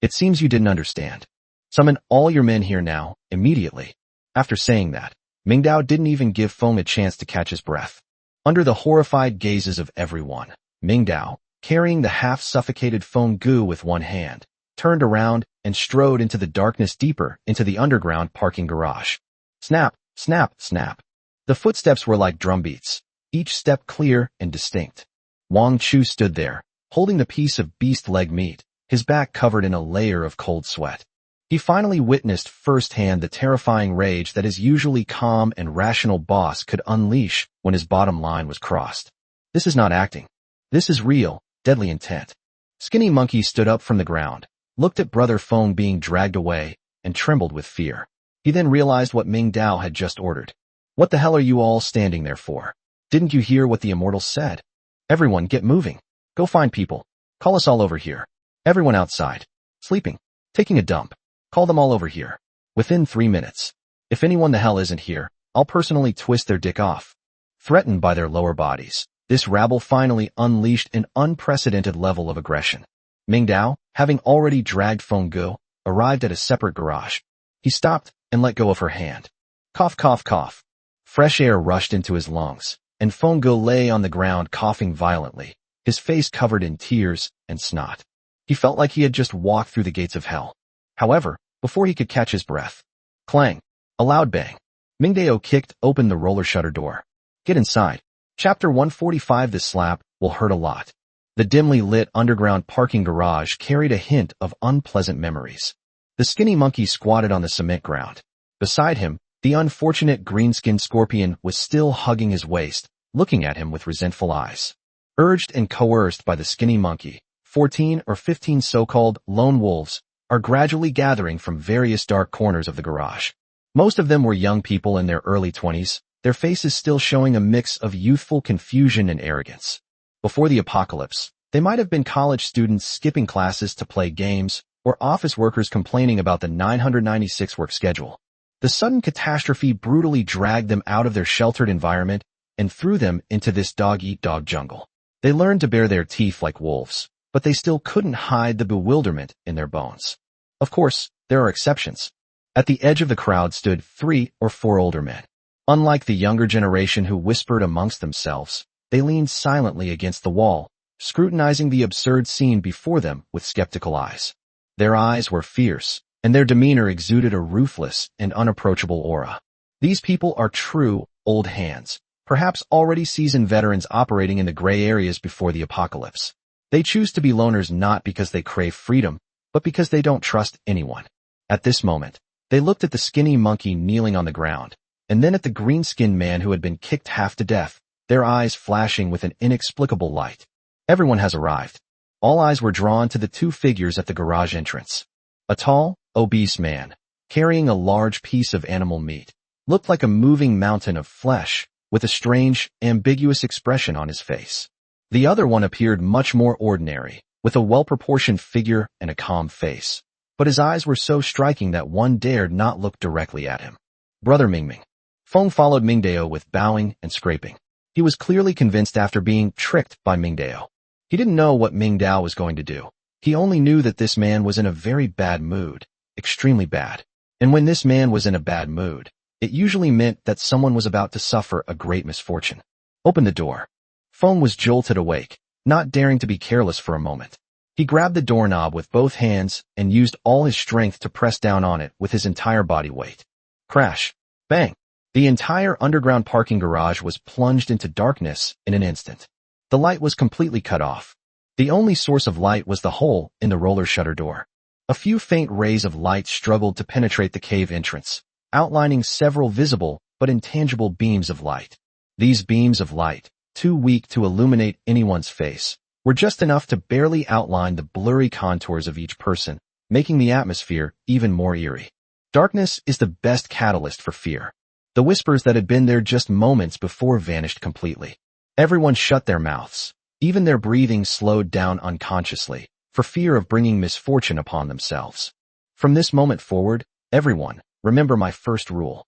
It seems you didn't understand. Summon all your men here now, immediately. After saying that, Ming Dao didn't even give Feng a chance to catch his breath. Under the horrified gazes of everyone, Ming Dao, carrying the half-suffocated Feng Gu with one hand, turned around and strode into the darkness deeper into the underground parking garage. Snap, snap, snap. The footsteps were like drumbeats, each step clear and distinct. Wang Chu stood there, holding the piece of beast leg meat, his back covered in a layer of cold sweat. He finally witnessed firsthand the terrifying rage that his usually calm and rational boss could unleash when his bottom line was crossed. This is not acting. This is real, deadly intent. Skinny Monkey stood up from the ground, looked at Brother Feng being dragged away, and trembled with fear. He then realized what Ming Dao had just ordered. What the hell are you all standing there for? Didn't you hear what the immortal said? Everyone get moving. Go find people. Call us all over here. Everyone outside. Sleeping. Taking a dump. Call them all over here. Within 3 minutes. If anyone the hell isn't here, I'll personally twist their dick off. Threatened by their lower bodies, this rabble finally unleashed an unprecedented level of aggression. Ming Dao, having already dragged Feng Gu, arrived at a separate garage. He stopped and let go of her hand. Cough, cough, cough. Fresh air rushed into his lungs, and Feng Gu lay on the ground coughing violently, his face covered in tears and snot. He felt like he had just walked through the gates of hell. However, before he could catch his breath, clang, a loud bang. Ming Dao kicked open the roller shutter door. Get inside. Chapter 145. This slap will hurt a lot. The dimly lit underground parking garage carried a hint of unpleasant memories. The skinny monkey squatted on the cement ground. Beside him, the unfortunate green-skinned scorpion was still hugging his waist, looking at him with resentful eyes. Urged and coerced by the skinny monkey, 14 or 15 so-called lone wolves are gradually gathering from various dark corners of the garage. Most of them were young people in their early 20s, their faces still showing a mix of youthful confusion and arrogance. Before the apocalypse, they might have been college students skipping classes to play games, or office workers complaining about the 996 work schedule. The sudden catastrophe brutally dragged them out of their sheltered environment and threw them into this dog-eat-dog jungle. They learned to bare their teeth like wolves, but they still couldn't hide the bewilderment in their bones. Of course, there are exceptions. At the edge of the crowd stood 3 or 4 older men. Unlike the younger generation who whispered amongst themselves, they leaned silently against the wall, scrutinizing the absurd scene before them with skeptical eyes. Their eyes were fierce, and their demeanor exuded a ruthless and unapproachable aura. These people are true old hands, perhaps already seasoned veterans operating in the gray areas before the apocalypse. They choose to be loners not because they crave freedom, but because they don't trust anyone. At this moment, they looked at the skinny monkey kneeling on the ground, and then at the green-skinned man who had been kicked half to death, their eyes flashing with an inexplicable light. Everyone has arrived. All eyes were drawn to the 2 figures at the garage entrance. A tall, obese man, carrying a large piece of animal meat, looked like a moving mountain of flesh, with a strange, ambiguous expression on his face. The other one appeared much more ordinary, with a well-proportioned figure and a calm face, but his eyes were so striking that one dared not look directly at him. Brother Mingming. Feng followed Ming Dao with bowing and scraping. He was clearly convinced after being tricked by Ming Dao. He didn't know what Ming Dao was going to do. He only knew that this man was in a very bad mood, extremely bad. And when this man was in a bad mood, it usually meant that someone was about to suffer a great misfortune. Open the door. Feng was jolted awake, not daring to be careless for a moment. He grabbed the doorknob with both hands and used all his strength to press down on it with his entire body weight. Crash. Bang. The entire underground parking garage was plunged into darkness in an instant. The light was completely cut off. The only source of light was the hole in the roller shutter door. A few faint rays of light struggled to penetrate the cave entrance, outlining several visible but intangible beams of light. These beams of light, too weak to illuminate anyone's face, were just enough to barely outline the blurry contours of each person, making the atmosphere even more eerie. Darkness is the best catalyst for fear. The whispers that had been there just moments before vanished completely. Everyone shut their mouths. Even their breathing slowed down unconsciously, for fear of bringing misfortune upon themselves. From this moment forward, everyone, remember my first rule.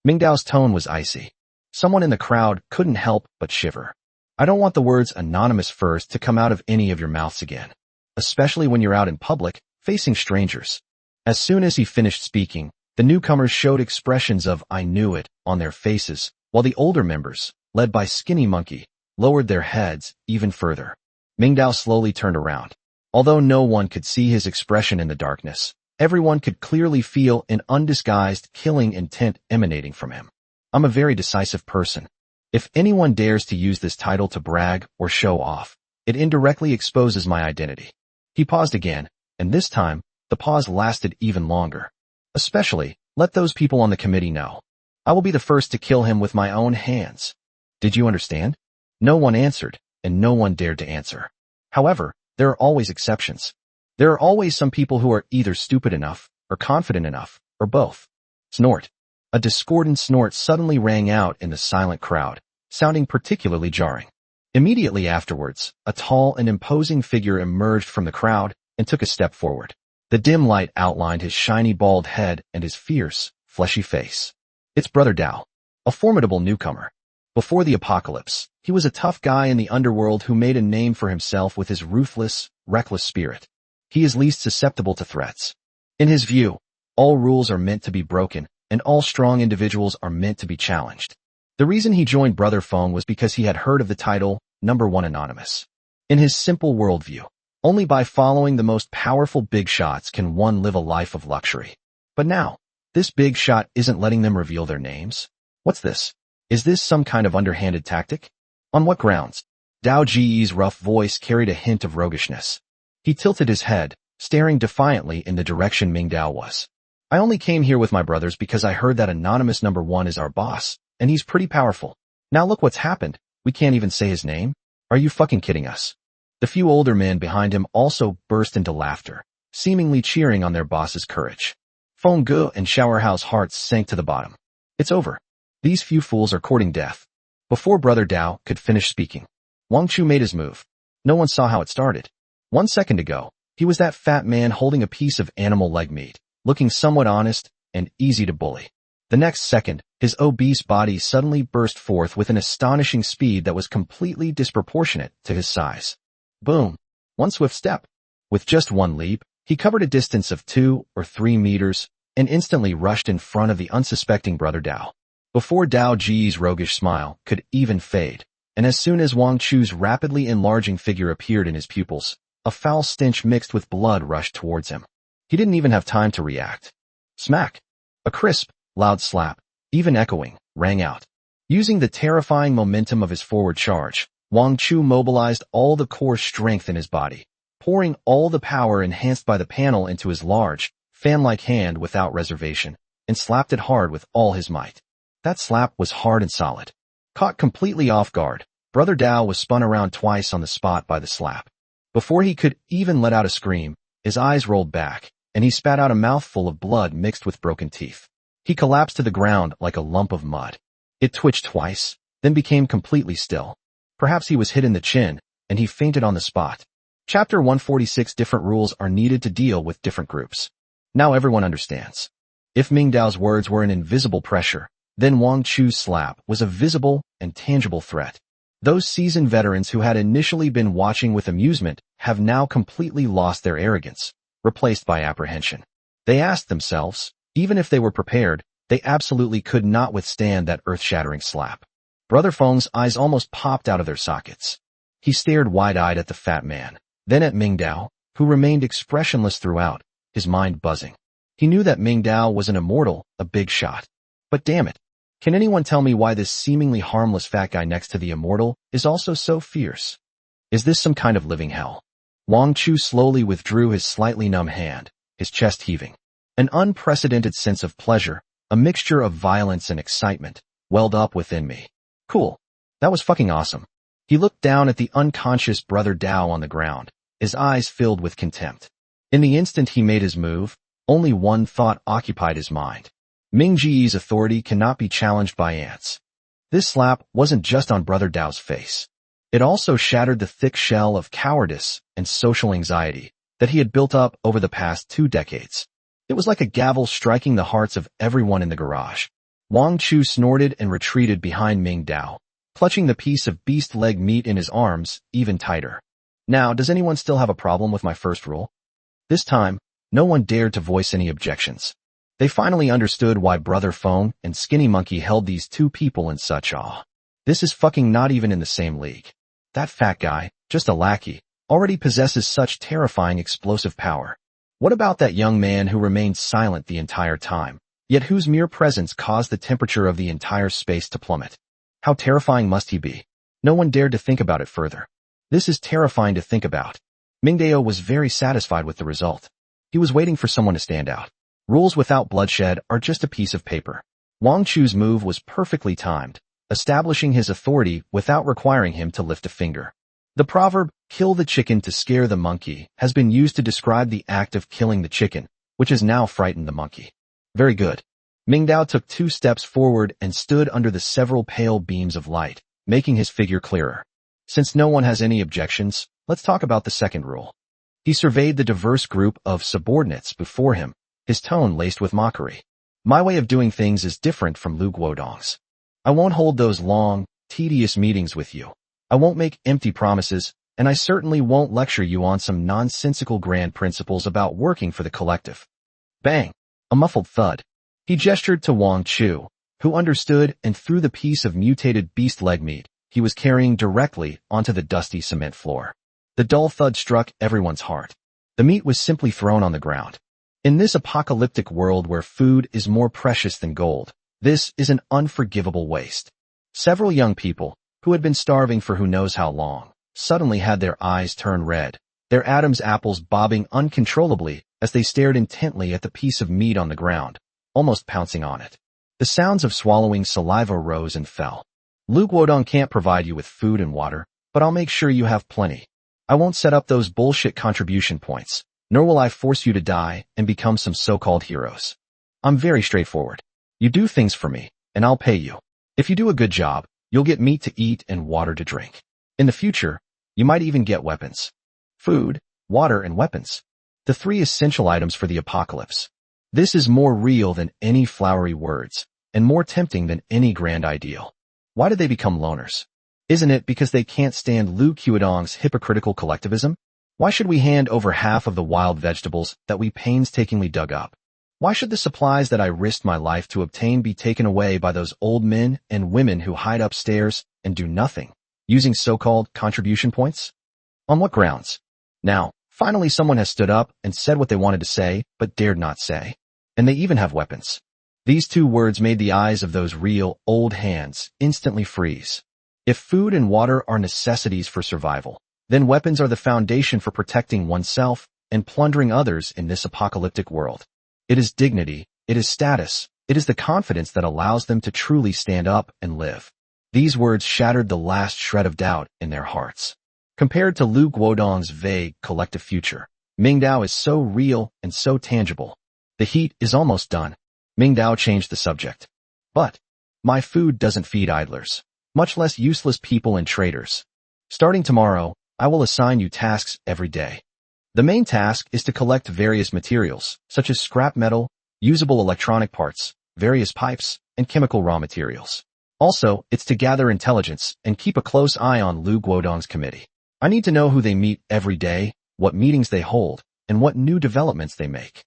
Mingdao's tone was icy. Someone in the crowd couldn't help but shiver. I don't want the words anonymous first to come out of any of your mouths again. Especially when you're out in public, facing strangers. As soon as he finished speaking, the newcomers showed expressions of "I knew it" on their faces, while the older members, led by Skinny Monkey, lowered their heads even further. Mingdao slowly turned around. Although no one could see his expression in the darkness, everyone could clearly feel an undisguised killing intent emanating from him. I'm a very decisive person. If anyone dares to use this title to brag or show off, it indirectly exposes my identity. He paused again, and this time, the pause lasted even longer. Especially, let those people on the committee know. I will be the first to kill him with my own hands. Did you understand? No one answered, and no one dared to answer. However, there are always exceptions. There are always some people who are either stupid enough, or confident enough, or both. Snort. A discordant snort suddenly rang out in the silent crowd, sounding particularly jarring. Immediately afterwards, a tall and imposing figure emerged from the crowd and took a step forward. The dim light outlined his shiny bald head and his fierce, fleshy face. It's Brother Dao, a formidable newcomer. Before the apocalypse, he was a tough guy in the underworld who made a name for himself with his ruthless, reckless spirit. He is least susceptible to threats. In his view, all rules are meant to be broken, and all strong individuals are meant to be challenged. The reason he joined Brother Feng was because he had heard of the title, Number One Anonymous. In his simple worldview, only by following the most powerful big shots can one live a life of luxury. But now, this big shot isn't letting them reveal their names. What's this? Is this some kind of underhanded tactic? On what grounds? Dao Ji's rough voice carried a hint of roguishness. He tilted his head, staring defiantly in the direction Mingdao was. I only came here with my brothers because I heard that Anonymous Number One is our boss, and he's pretty powerful. Now look what's happened. We can't even say his name? Are you fucking kidding us? The few older men behind him also burst into laughter, seemingly cheering on their boss's courage. Feng Ge and Showerhouse hearts sank to the bottom. It's over. These few fools are courting death. Before Brother Dao could finish speaking, Wang Chu made his move. No one saw how it started. 1 second ago, he was that fat man holding a piece of animal leg meat, looking somewhat honest and easy to bully. The next second, his obese body suddenly burst forth with an astonishing speed that was completely disproportionate to his size. Boom. One swift step. With just one leap, he covered a distance of 2 or 3 meters and instantly rushed in front of the unsuspecting Brother Dao. Before Dao Ji's roguish smile could even fade, and as soon as Wang Chu's rapidly enlarging figure appeared in his pupils, a foul stench mixed with blood rushed towards him. He didn't even have time to react. Smack. A crisp, loud slap, even echoing, rang out. Using the terrifying momentum of his forward charge, Wang Chu mobilized all the core strength in his body, pouring all the power enhanced by the panel into his large, fan-like hand without reservation, and slapped it hard with all his might. That slap was hard and solid. Caught completely off guard, Brother Dao was spun around twice on the spot by the slap. Before he could even let out a scream, his eyes rolled back, and he spat out a mouthful of blood mixed with broken teeth. He collapsed to the ground like a lump of mud. It twitched twice, then became completely still. Perhaps he was hit in the chin, and he fainted on the spot. Chapter 146. Different rules are needed to deal with different groups. Now everyone understands. If Mingdao's words were an invisible pressure, then Wang Chu's slap was a visible and tangible threat. Those seasoned veterans who had initially been watching with amusement have now completely lost their arrogance, replaced by apprehension. They asked themselves, even if they were prepared, they absolutely could not withstand that earth-shattering slap. Brother Feng's eyes almost popped out of their sockets. He stared wide-eyed at the fat man, then at Mingdao, who remained expressionless throughout, his mind buzzing. He knew that Mingdao was an immortal, a big shot. But damn it, can anyone tell me why this seemingly harmless fat guy next to the immortal is also so fierce? Is this some kind of living hell? Wang Chu slowly withdrew his slightly numb hand, his chest heaving. An unprecedented sense of pleasure, a mixture of violence and excitement, welled up within me. Cool. That was fucking awesome. He looked down at the unconscious Brother Dao on the ground, his eyes filled with contempt. In the instant he made his move, Only one thought occupied his mind. Ming Ji's authority cannot be challenged by ants. This slap wasn't just on Brother Dao's face. It also shattered the thick shell of cowardice and social anxiety that he had built up over the past 2 decades. It was like a gavel striking the hearts of everyone in the garage. Wang Chu snorted and retreated behind Ming Dao, clutching the piece of beast leg meat in his arms even tighter. Now, does anyone still have a problem with my first rule? This time, no one dared to voice any objections. They finally understood why Brother Feng and Skinny Monkey held these 2 people in such awe. This is fucking not even in the same league. That fat guy, just a lackey, already possesses such terrifying explosive power. What about that young man who remained silent the entire time, yet whose mere presence caused the temperature of the entire space to plummet? How terrifying must he be? No one dared to think about it further. This is terrifying to think about. Ming Dao was very satisfied with the result. He was waiting for someone to stand out. Rules without bloodshed are just a piece of paper. Wang Chu's move was perfectly timed, establishing his authority without requiring him to lift a finger. The proverb, "Kill the chicken to scare the monkey," has been used to describe the act of killing the chicken, which has now frightened the monkey. Very good. Ming Dao took 2 steps forward and stood under the several pale beams of light, making his figure clearer. Since no one has any objections, let's talk about the second rule. He surveyed the diverse group of subordinates before him, his tone laced with mockery. My way of doing things is different from Lu Guodong's. I won't hold those long, tedious meetings with you. I won't make empty promises, and I certainly won't lecture you on some nonsensical grand principles about working for the collective. Bang! A muffled thud. He gestured to Wang Chu, who understood and threw the piece of mutated beast leg meat he was carrying directly onto the dusty cement floor. The dull thud struck everyone's heart. The meat was simply thrown on the ground. In this apocalyptic world where food is more precious than gold, this is an unforgivable waste. Several young people, who had been starving for who knows how long, suddenly had their eyes turn red, their Adam's apples bobbing uncontrollably as they stared intently at the piece of meat on the ground, almost pouncing on it. The sounds of swallowing saliva rose and fell. Lu Guodong can't provide you with food and water, but I'll make sure you have plenty. I won't set up those bullshit contribution points, nor will I force you to die and become some so-called heroes. I'm very straightforward. You do things for me, and I'll pay you. If you do a good job, you'll get meat to eat and water to drink. In the future, you might even get weapons. Food, water, and weapons. The 3 essential items for the apocalypse. This is more real than any flowery words, and more tempting than any grand ideal. Why did they become loners? Isn't it because they can't stand Lu Guodong's hypocritical collectivism? Why should we hand over half of the wild vegetables that we painstakingly dug up? Why should the supplies that I risked my life to obtain be taken away by those old men and women who hide upstairs and do nothing, using so-called contribution points? On what grounds? Now, finally someone has stood up and said what they wanted to say, but dared not say. And they even have weapons. These 2 words made the eyes of those real, old hands instantly freeze. If food and water are necessities for survival, then weapons are the foundation for protecting oneself and plundering others in this apocalyptic world. It is dignity, it is status, it is the confidence that allows them to truly stand up and live. These words shattered the last shred of doubt in their hearts. Compared to Lu Guodong's vague, collective future, Ming Dao is so real and so tangible. The heat is almost done. Ming Dao changed the subject. But my food doesn't feed idlers, much less useless people and traitors. Starting tomorrow, I will assign you tasks every day. The main task is to collect various materials, such as scrap metal, usable electronic parts, various pipes, and chemical raw materials. Also, it's to gather intelligence and keep a close eye on Lu Guodong's committee. I need to know who they meet every day, what meetings they hold, and what new developments they make.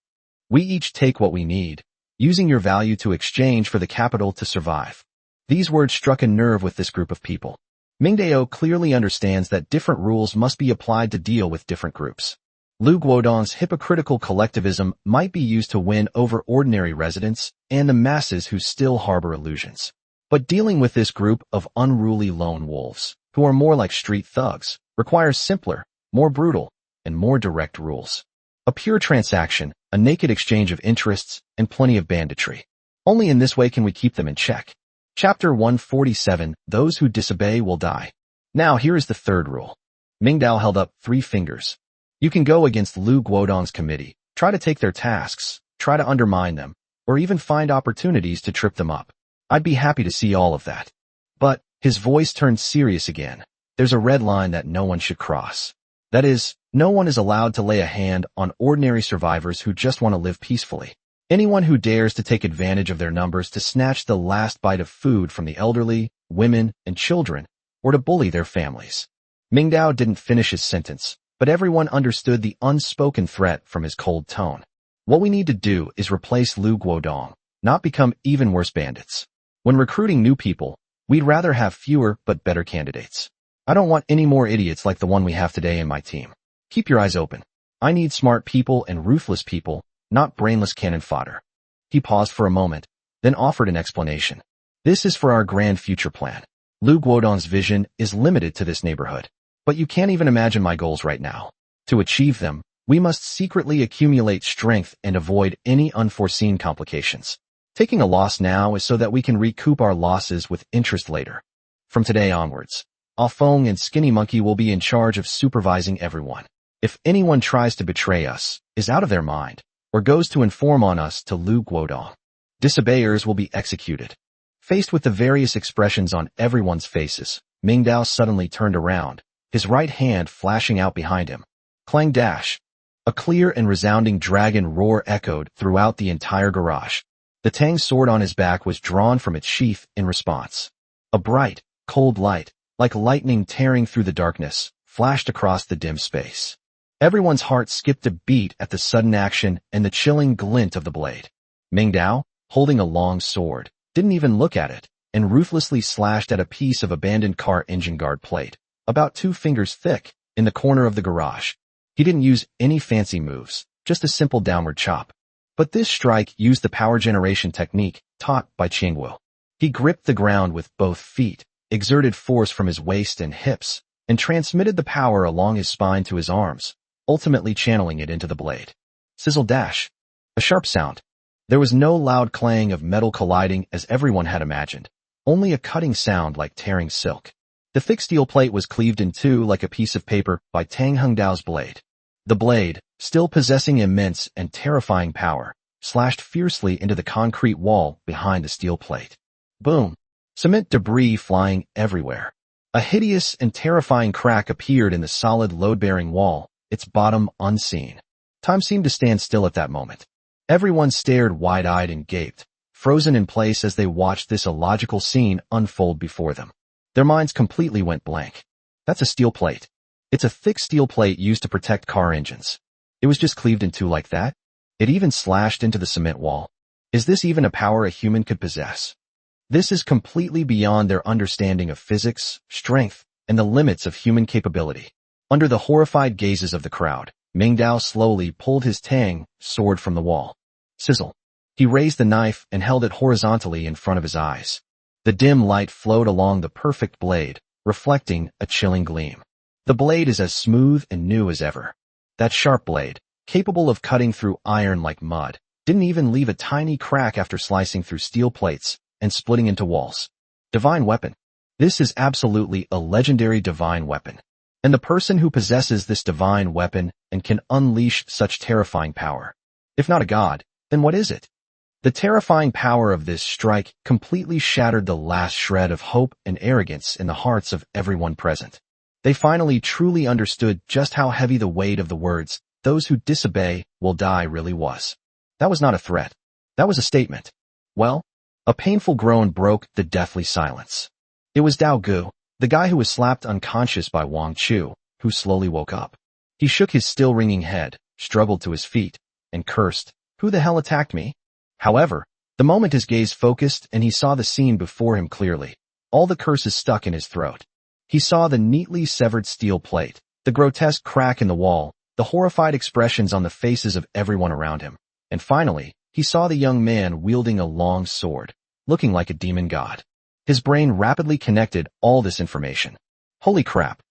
We each take what we need, using your value to exchange for the capital to survive. These words struck a nerve with this group of people. Ming Dao clearly understands that different rules must be applied to deal with different groups. Lu Guodong's hypocritical collectivism might be used to win over ordinary residents and the masses who still harbor illusions. But dealing with this group of unruly lone wolves, who are more like street thugs, requires simpler, more brutal, and more direct rules. A pure transaction, a naked exchange of interests, and plenty of banditry. Only in this way can we keep them in check. Chapter 147, Those Who Disobey Will Die. Now here is the third rule. Ming Dao held up 3 fingers. You can go against Lu Guodong's committee, try to take their tasks, try to undermine them, or even find opportunities to trip them up. I'd be happy to see all of that. But his voice turned serious again. There's a red line that no one should cross. That is, no one is allowed to lay a hand on ordinary survivors who just want to live peacefully. Anyone who dares to take advantage of their numbers to snatch the last bite of food from the elderly, women, and children, or to bully their families. Mingdao didn't finish his sentence, but everyone understood the unspoken threat from his cold tone. What we need to do is replace Lu Guodong, not become even worse bandits. When recruiting new people, we'd rather have fewer but better candidates. I don't want any more idiots like the one we have today in my team. Keep your eyes open. I need smart people and ruthless people, not brainless cannon fodder. He paused for a moment, then offered an explanation. This is for our grand future plan. Lu Guodong's vision is limited to this neighborhood. But you can't even imagine my goals right now. To achieve them, we must secretly accumulate strength and avoid any unforeseen complications. Taking a loss now is so that we can recoup our losses with interest later. From today onwards, Ah Feng and Skinny Monkey will be in charge of supervising everyone. If anyone tries to betray us, is out of their mind, or goes to inform on us to Lu Guodong, disobeyers will be executed. Faced with the various expressions on everyone's faces, Mingdao suddenly turned around, his right hand flashing out behind him. Clang dash. A clear and resounding dragon roar echoed throughout the entire garage. The Tang sword on his back was drawn from its sheath in response. A bright, cold light, like lightning tearing through the darkness, flashed across the dim space. Everyone's heart skipped a beat at the sudden action and the chilling glint of the blade. Mingdao, holding a long sword, didn't even look at it, and ruthlessly slashed at a piece of abandoned car engine guard plate, about 2 fingers thick, in the corner of the garage. He didn't use any fancy moves, just a simple downward chop. But this strike used the power generation technique taught by Qingwu. He gripped the ground with both feet, exerted force from his waist and hips, and transmitted the power along his spine to his arms, ultimately channeling it into the blade. Sizzle dash. A sharp sound. There was no loud clang of metal colliding as everyone had imagined, only a cutting sound like tearing silk. The thick steel plate was cleaved in two like a piece of paper by Tang Hengdao's blade. The blade, still possessing immense and terrifying power, slashed fiercely into the concrete wall behind the steel plate. Boom! Cement debris flying everywhere. A hideous and terrifying crack appeared in the solid load-bearing wall, its bottom unseen. Time seemed to stand still at that moment. Everyone stared wide-eyed and gaped, frozen in place as they watched this illogical scene unfold before them. Their minds completely went blank. That's a steel plate. It's a thick steel plate used to protect car engines. It was just cleaved in two like that? It even slashed into the cement wall. Is this even a power a human could possess? This is completely beyond their understanding of physics, strength, and the limits of human capability. Under the horrified gazes of the crowd, Mingdao slowly pulled his Tang sword from the wall. Sizzle. He raised the knife and held it horizontally in front of his eyes. The dim light flowed along the perfect blade, reflecting a chilling gleam. The blade is as smooth and new as ever. That sharp blade, capable of cutting through iron like mud, didn't even leave a tiny crack after slicing through steel plates and splitting into walls. Divine weapon. This is absolutely a legendary divine weapon. And the person who possesses this divine weapon and can unleash such terrifying power, if not a god, then what is it? The terrifying power of this strike completely shattered the last shred of hope and arrogance in the hearts of everyone present. They finally truly understood just how heavy the weight of the words, "Those who disobey will die," really was. That was not a threat. That was a statement. Well, a painful groan broke the deathly silence. It was Dao Gu, the guy who was slapped unconscious by Wang Chu, who slowly woke up. He shook his still ringing head, struggled to his feet, and cursed, "Who the hell attacked me?" However, the moment his gaze focused and he saw the scene before him clearly, all the curses stuck in his throat. He saw the neatly severed steel plate, the grotesque crack in the wall, the horrified expressions on the faces of everyone around him, and finally, he saw the young man wielding a long sword, looking like a demon god. His brain rapidly connected all this information. Holy crap!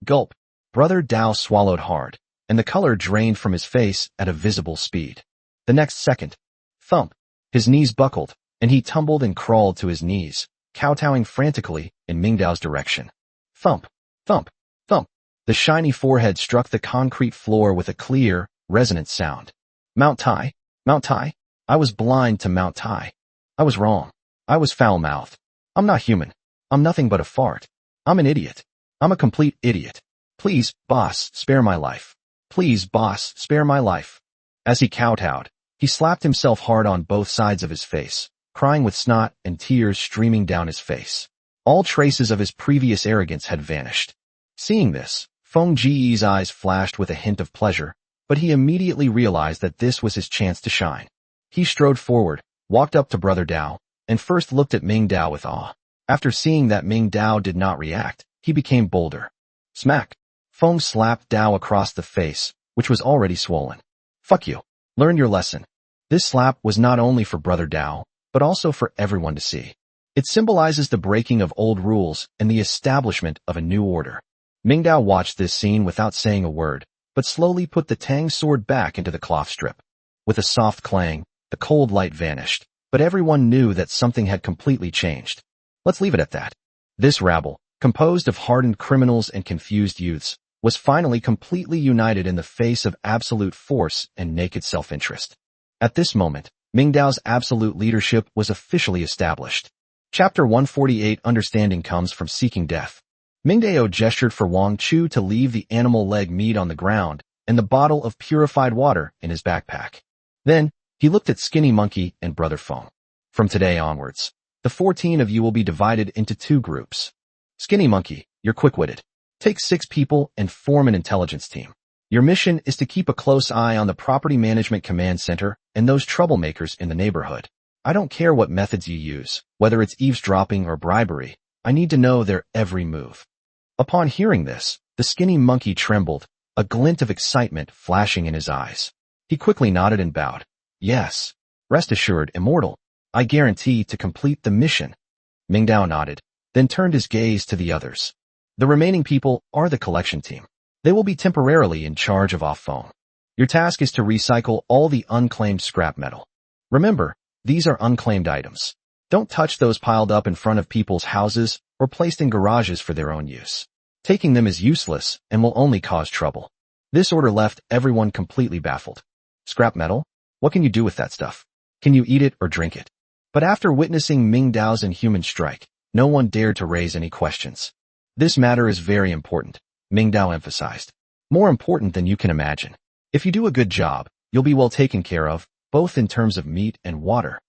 Gulp! Brother Dao swallowed hard, and the color drained from his face at a visible speed. The next second, thump! His knees buckled, and he tumbled and crawled to his knees, kowtowing frantically in Mingdao's direction. Thump! Thump! Thump! The shiny forehead struck the concrete floor with a clear, resonant sound. Mount Tai! Mount Tai! I was blind to Mount Tai. I was wrong. I was foul-mouthed. I'm not human. I'm nothing but a fart. I'm an idiot. I'm a complete idiot. Please, boss, spare my life. Please, boss, spare my life. As he kowtowed, he slapped himself hard on both sides of his face, crying with snot and tears streaming down his face. All traces of his previous arrogance had vanished. Seeing this, Feng Ji's eyes flashed with a hint of pleasure, but he immediately realized that this was his chance to shine. He strode forward, walked up to Brother Dao, and first looked at Ming Dao with awe. After seeing that Ming Dao did not react, he became bolder. Smack! Feng slapped Dao across the face, which was already swollen. Fuck you. Learn your lesson. This slap was not only for Brother Dao, but also for everyone to see. It symbolizes the breaking of old rules and the establishment of a new order. Ming Dao watched this scene without saying a word, but slowly put the Tang sword back into the cloth strip. With a soft clang, the cold light vanished, but everyone knew that something had completely changed. Let's leave it at that. This rabble, composed of hardened criminals and confused youths, was finally completely united in the face of absolute force and naked self-interest. At this moment, Ming Dao's absolute leadership was officially established. Chapter 148 Understanding comes from seeking death. Ming Dao gestured for Wang Chu to leave the animal leg meat on the ground and the bottle of purified water in his backpack. Then, he looked at Skinny Monkey and Brother Feng. From today onwards, the 14 of you will be divided into 2 groups. Skinny Monkey, you're quick-witted. Take 6 people and form an intelligence team. Your mission is to keep a close eye on the Property Management Command Center and those troublemakers in the neighborhood. I don't care what methods you use, whether it's eavesdropping or bribery. I need to know their every move. Upon hearing this, the Skinny Monkey trembled, a glint of excitement flashing in his eyes. He quickly nodded and bowed. Yes. Rest assured, Immortal. I guarantee to complete the mission. Ming Dao nodded, then turned his gaze to the others. The remaining people are the collection team. They will be temporarily in charge of off-phone. Your task is to recycle all the unclaimed scrap metal. Remember, these are unclaimed items. Don't touch those piled up in front of people's houses or placed in garages for their own use. Taking them is useless and will only cause trouble. This order left everyone completely baffled. Scrap metal? What can you do with that stuff? Can you eat it or drink it? But after witnessing Ming Dao's inhuman strike, no one dared to raise any questions. This matter is very important, Ming Dao emphasized. More important than you can imagine. If you do a good job, you'll be well taken care of, both in terms of meat and water.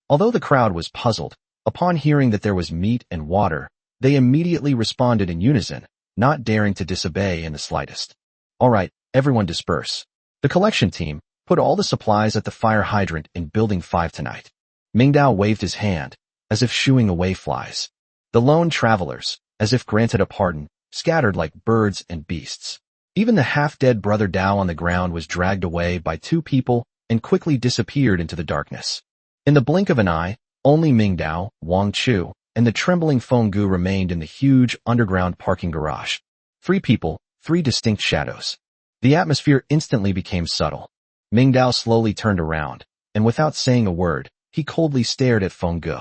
Although the crowd was puzzled, upon hearing that there was meat and water, they immediately responded in unison, not daring to disobey in the slightest. All right, everyone disperse. The collection team, put all the supplies at the fire hydrant in Building 5 tonight. Ming Dao waved his hand, as if shooing away flies. The lone travelers, as if granted a pardon, scattered like birds and beasts. Even the half-dead Brother Dao on the ground was dragged away by 2 people and quickly disappeared into the darkness. In the blink of an eye, only Ming Dao, Wang Chu, and the trembling Feng Gu remained in the huge underground parking garage. 3 people, 3 distinct shadows. The atmosphere instantly became subtle. Ming Dao slowly turned around, and without saying a word, he coldly stared at Feng Gu.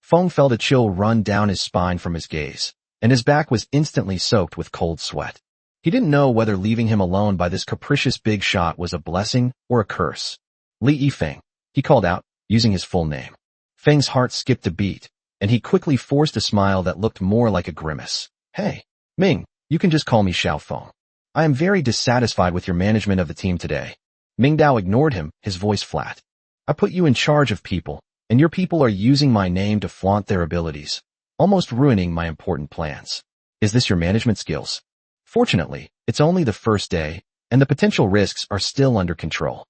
Feng felt a chill run down his spine from his gaze, and his back was instantly soaked with cold sweat. He didn't know whether leaving him alone by this capricious big shot was a blessing or a curse. Li Yifeng, he called out, using his full name. Feng's heart skipped a beat, and he quickly forced a smile that looked more like a grimace. Hey, Ming, you can just call me Xiao Feng. I am very dissatisfied with your management of the team today. Ming Dao ignored him, his voice flat. I put you in charge of people, and your people are using my name to flaunt their abilities, almost ruining my important plans. Is this your management skills? Fortunately, it's only the first day, and the potential risks are still under control.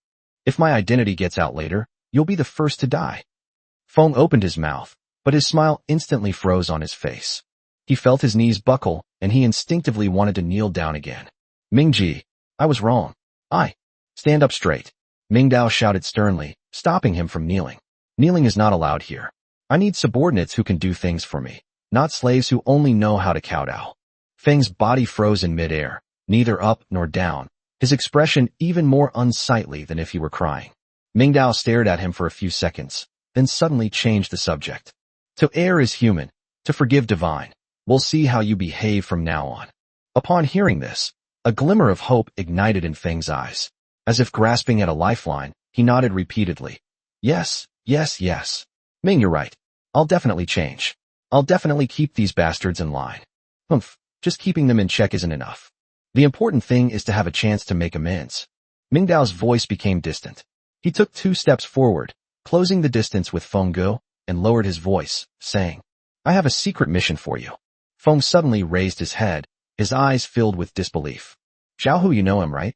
If my identity gets out later, you'll be the first to die. Feng opened his mouth, but his smile instantly froze on his face. He felt his knees buckle, and he instinctively wanted to kneel down again. Mingji, I was wrong. Stand up straight. Ming Dao shouted sternly, stopping him from kneeling. Kneeling is not allowed here. I need subordinates who can do things for me, not slaves who only know how to kowtow. Feng's body froze in midair, neither up nor down, his expression even more unsightly than if he were crying. Ming Dao stared at him for a few seconds, then suddenly changed the subject. To err is human, to forgive divine. We'll see how you behave from now on. Upon hearing this, a glimmer of hope ignited in Feng's eyes. As if grasping at a lifeline, he nodded repeatedly. Yes, yes, yes. Ming, you're right. I'll definitely change. I'll definitely keep these bastards in line. Humph, just keeping them in check isn't enough. The important thing is to have a chance to make amends. Mingdao's voice became distant. He took 2 steps forward, closing the distance with Feng Ge, and lowered his voice, saying, I have a secret mission for you. Feng suddenly raised his head, his eyes filled with disbelief. Xiaohu, you know him, right?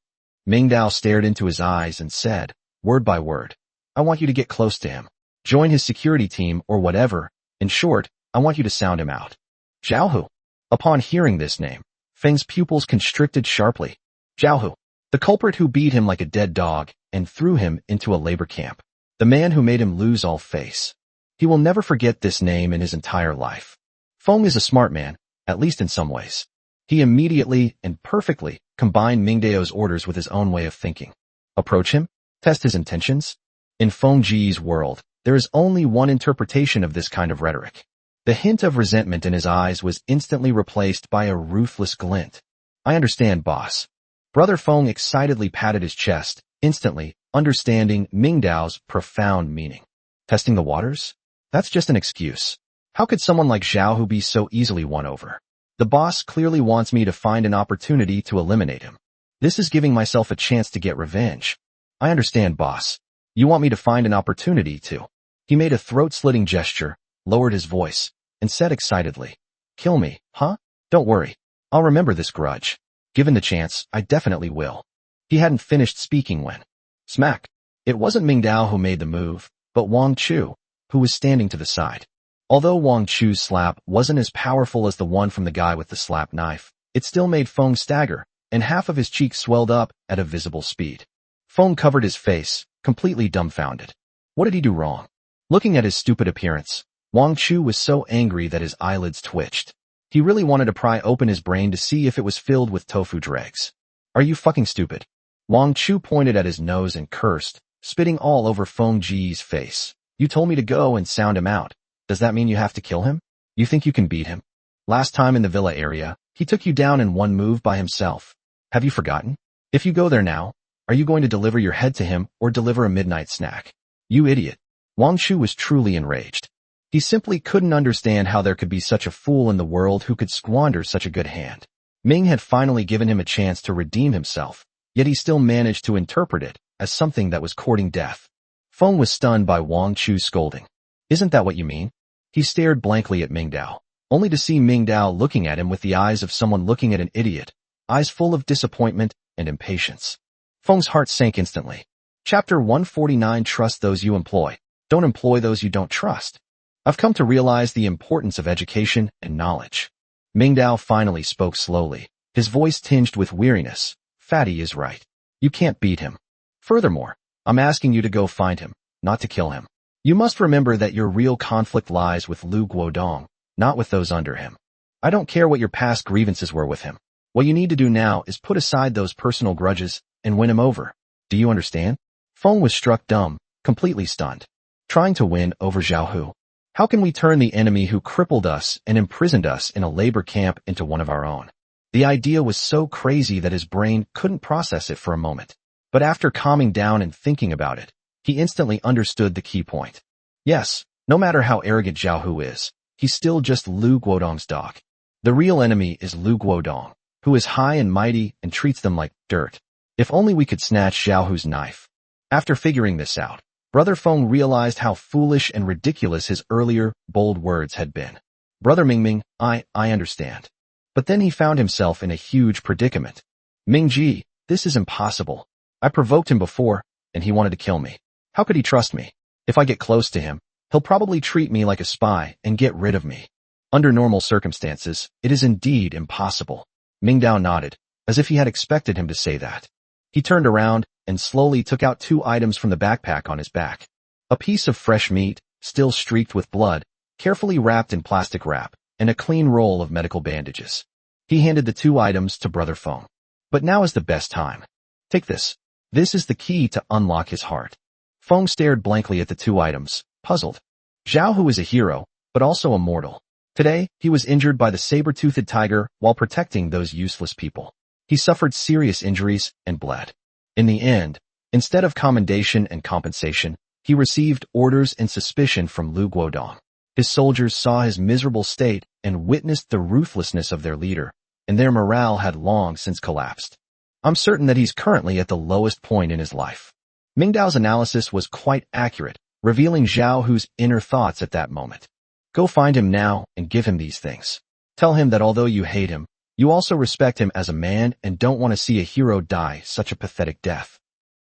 Mingdao stared into his eyes and said, word by word, I want you to get close to him. Join his security team or whatever. In short, I want you to sound him out. Xiaohu. Upon hearing this name, Feng's pupils constricted sharply. Xiaohu, the culprit who beat him like a dead dog and threw him into a labor camp. The man who made him lose all face. He will never forget this name in his entire life. Feng is a smart man, at least in some ways. He immediately and perfectly combined Mingdao's orders with his own way of thinking. Approach him? Test his intentions? In Feng Ji's world, there is only one interpretation of this kind of rhetoric. The hint of resentment in his eyes was instantly replaced by a ruthless glint. I understand, boss. Brother Feng excitedly patted his chest, instantly understanding Mingdao's profound meaning. Testing the waters? That's just an excuse. How could someone like Xiaohu be so easily won over? The boss clearly wants me to find an opportunity to eliminate him. This is giving myself a chance to get revenge. I understand, boss. You want me to find an opportunity to. He made a throat-slitting gesture, lowered his voice, and said excitedly, kill me, huh? Don't worry. I'll remember this grudge. Given the chance, I definitely will. He hadn't finished speaking when. Smack. It wasn't Mingdao who made the move, but Wang Chu, who was standing to the side. Although Wang Chu's slap wasn't as powerful as the one from the guy with the slap knife, it still made Feng stagger, and half of his cheek swelled up at a visible speed. Feng covered his face, completely dumbfounded. What did he do wrong? Looking at his stupid appearance, Wang Chu was so angry that his eyelids twitched. He really wanted to pry open his brain to see if it was filled with tofu dregs. Are you fucking stupid? Wang Chu pointed at his nose and cursed, spitting all over Feng Ji's face. You told me to go and sound him out. Does that mean you have to kill him? You think you can beat him? Last time in the villa area, he took you down in one move by himself. Have you forgotten? If you go there now, are you going to deliver your head to him or deliver a midnight snack? You idiot. Wang Chu was truly enraged. He simply couldn't understand how there could be such a fool in the world who could squander such a good hand. Ming had finally given him a chance to redeem himself, yet he still managed to interpret it as something that was courting death. Feng was stunned by Wang Chu's scolding. Isn't that what you mean? He stared blankly at Mingdao, only to see Mingdao looking at him with the eyes of someone looking at an idiot, eyes full of disappointment and impatience. Feng's heart sank instantly. Chapter 149. Trust those you employ. Don't employ those you don't trust. I've come to realize the importance of education and knowledge. Mingdao finally spoke slowly, his voice tinged with weariness. Fatty is right. You can't beat him. Furthermore, I'm asking you to go find him, not to kill him. You must remember that your real conflict lies with Lu Guodong, not with those under him. I don't care what your past grievances were with him. What you need to do now is put aside those personal grudges and win him over. Do you understand? Feng was struck dumb, completely stunned. Trying to win over Xiaohu. How can we turn the enemy who crippled us and imprisoned us in a labor camp into one of our own? The idea was so crazy that his brain couldn't process it for a moment. But after calming down and thinking about it, he instantly understood the key point. Yes, no matter how arrogant Xiaohu is, he's still just Lu Guodong's dog. The real enemy is Lu Guodong, who is high and mighty and treats them like dirt. If only we could snatch Xiaohu's knife. After figuring this out, Brother Feng realized how foolish and ridiculous his earlier, bold words had been. Brother Mingming, I understand. But then he found himself in a huge predicament. Mingji, this is impossible. I provoked him before, and he wanted to kill me. How could he trust me? If I get close to him, he'll probably treat me like a spy and get rid of me. Under normal circumstances, it is indeed impossible. Mingdao nodded, as if he had expected him to say that. He turned around and slowly took out 2 items from the backpack on his back. A piece of fresh meat, still streaked with blood, carefully wrapped in plastic wrap, and a clean roll of medical bandages. He handed the 2 items to Brother Feng. But now is the best time. Take this. This is the key to unlock his heart. Feng stared blankly at the 2 items, puzzled. Xiaohu is a hero, but also a mortal. Today, he was injured by the saber-toothed tiger while protecting those useless people. He suffered serious injuries and bled. In the end, instead of commendation and compensation, He received orders and suspicion from Lu Guodong. His soldiers saw his miserable state and witnessed the ruthlessness of their leader, and their morale had long since collapsed. I'm certain that he's currently at the lowest point in his life. Ming Dao's analysis was quite accurate, revealing Zhao Hu's inner thoughts at that moment. Go find him now and give him these things. Tell him that although you hate him, you also respect him as a man and don't want to see a hero die such a pathetic death.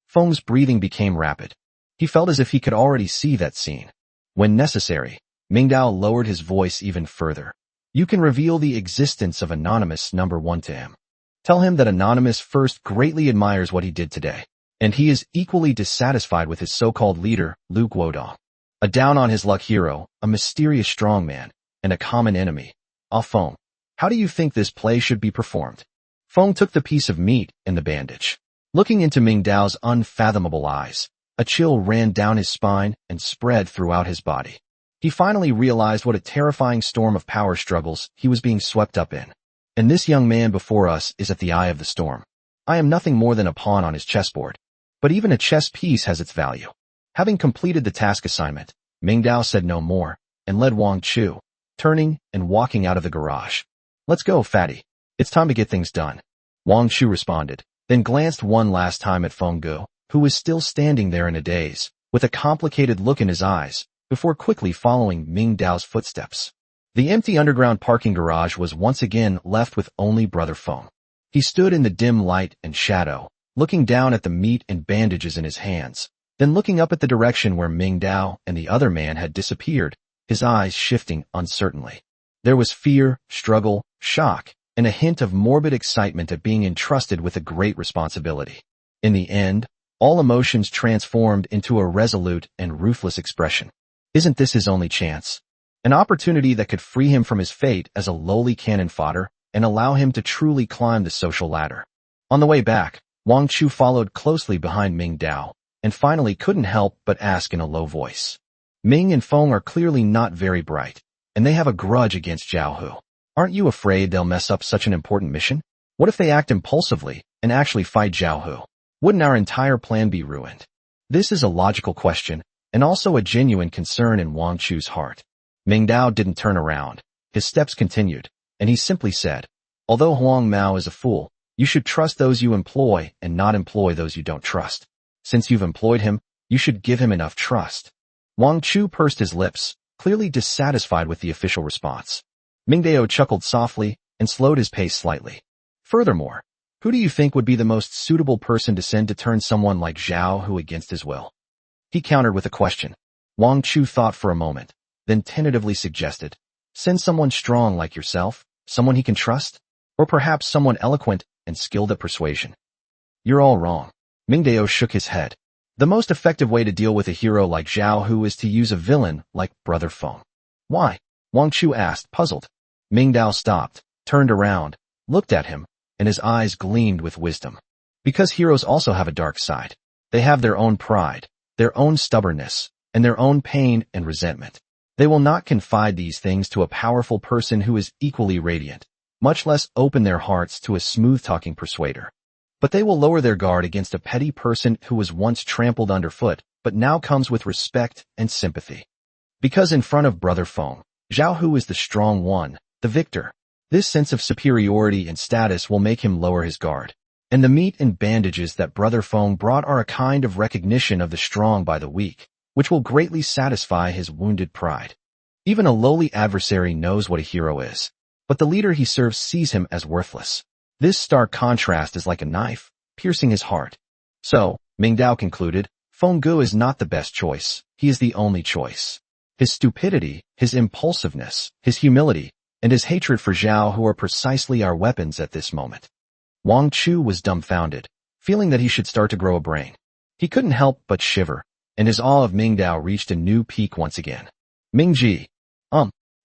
Feng's breathing became rapid. He felt as if he could already see that scene. When necessary, Ming Dao lowered his voice even further. You can reveal the existence of Anonymous number 1 to him. Tell him that Anonymous first greatly admires what he did today, and he is equally dissatisfied with his so-called leader, Lu Guodong. A down-on-his-luck hero, a mysterious strongman, and a common enemy. Ah Feng, how do you think this play should be performed? Feng took the piece of meat and the bandage. Looking into Ming Dao's unfathomable eyes, a chill ran down his spine and spread throughout his body. He finally realized what a terrifying storm of power struggles he was being swept up in. And this young man before us is at the eye of the storm. I am nothing more than a pawn on his chessboard. But even a chess piece has its value. Having completed the task assignment, Ming Dao said no more and led Wang Chu, turning and walking out of the garage. Let's go, fatty. It's time to get things done. Wang Chu responded, then glanced one last time at Feng Gu, who was still standing there in a daze, with a complicated look in his eyes, before quickly following Ming Dao's footsteps. The empty underground parking garage was once again left with only Brother Feng. He stood in the dim light and shadow, looking down at the meat and bandages in his hands, then looking up at the direction where Ming Dao and the other man had disappeared, his eyes shifting uncertainly. There was fear, struggle, shock, and a hint of morbid excitement at being entrusted with a great responsibility. In the end, all emotions transformed into a resolute and ruthless expression. Isn't this his only chance? An opportunity that could free him from his fate as a lowly cannon fodder and allow him to truly climb the social ladder. On the way back, Wang Chu followed closely behind Ming Dao, and finally couldn't help but ask in a low voice. Ming and Feng are clearly not very bright, and they have a grudge against Zhao Hu. Aren't you afraid they'll mess up such an important mission? What if they act impulsively and actually fight Zhao Hu? Wouldn't our entire plan be ruined? This is a logical question, and also a genuine concern in Wang Chu's heart. Ming Dao didn't turn around. His steps continued, and he simply said, although Huang Mao is a fool, you should trust those you employ and not employ those you don't trust. Since you've employed him, you should give him enough trust. Wang Chu pursed his lips, clearly dissatisfied with the official response. Ming Dao chuckled softly and slowed his pace slightly. Furthermore, who do you think would be the most suitable person to send to turn someone like Zhao Hu against his will? He countered with a question. Wang Chu thought for a moment, then tentatively suggested, send someone strong like yourself, someone he can trust, or perhaps someone eloquent and skilled at persuasion. You're all wrong. Ming Dao shook his head. The most effective way to deal with a hero like Zhao Hu is to use a villain like Brother Feng. Why? Wang Chu asked, puzzled. Ming Dao stopped, turned around, looked at him, and his eyes gleamed with wisdom. Because heroes also have a dark side. They have their own pride, their own stubbornness, and their own pain and resentment. They will not confide these things to a powerful person who is equally radiant, much less open their hearts to a smooth-talking persuader. But they will lower their guard against a petty person who was once trampled underfoot, but now comes with respect and sympathy. Because in front of Brother Feng, Zhao Hu is the strong one, the victor. This sense of superiority and status will make him lower his guard. And the meat and bandages that Brother Feng brought are a kind of recognition of the strong by the weak, which will greatly satisfy his wounded pride. Even a lowly adversary knows what a hero is, but the leader he serves sees him as worthless. This stark contrast is like a knife, piercing his heart. So, Ming Dao concluded, Feng Gu is not the best choice, he is the only choice. His stupidity, his impulsiveness, his humility, and his hatred for Zhao Hu are precisely our weapons at this moment. Wang Chu was dumbfounded, feeling that he should start to grow a brain. He couldn't help but shiver, and his awe of Ming Dao reached a new peak once again. Ming Ji,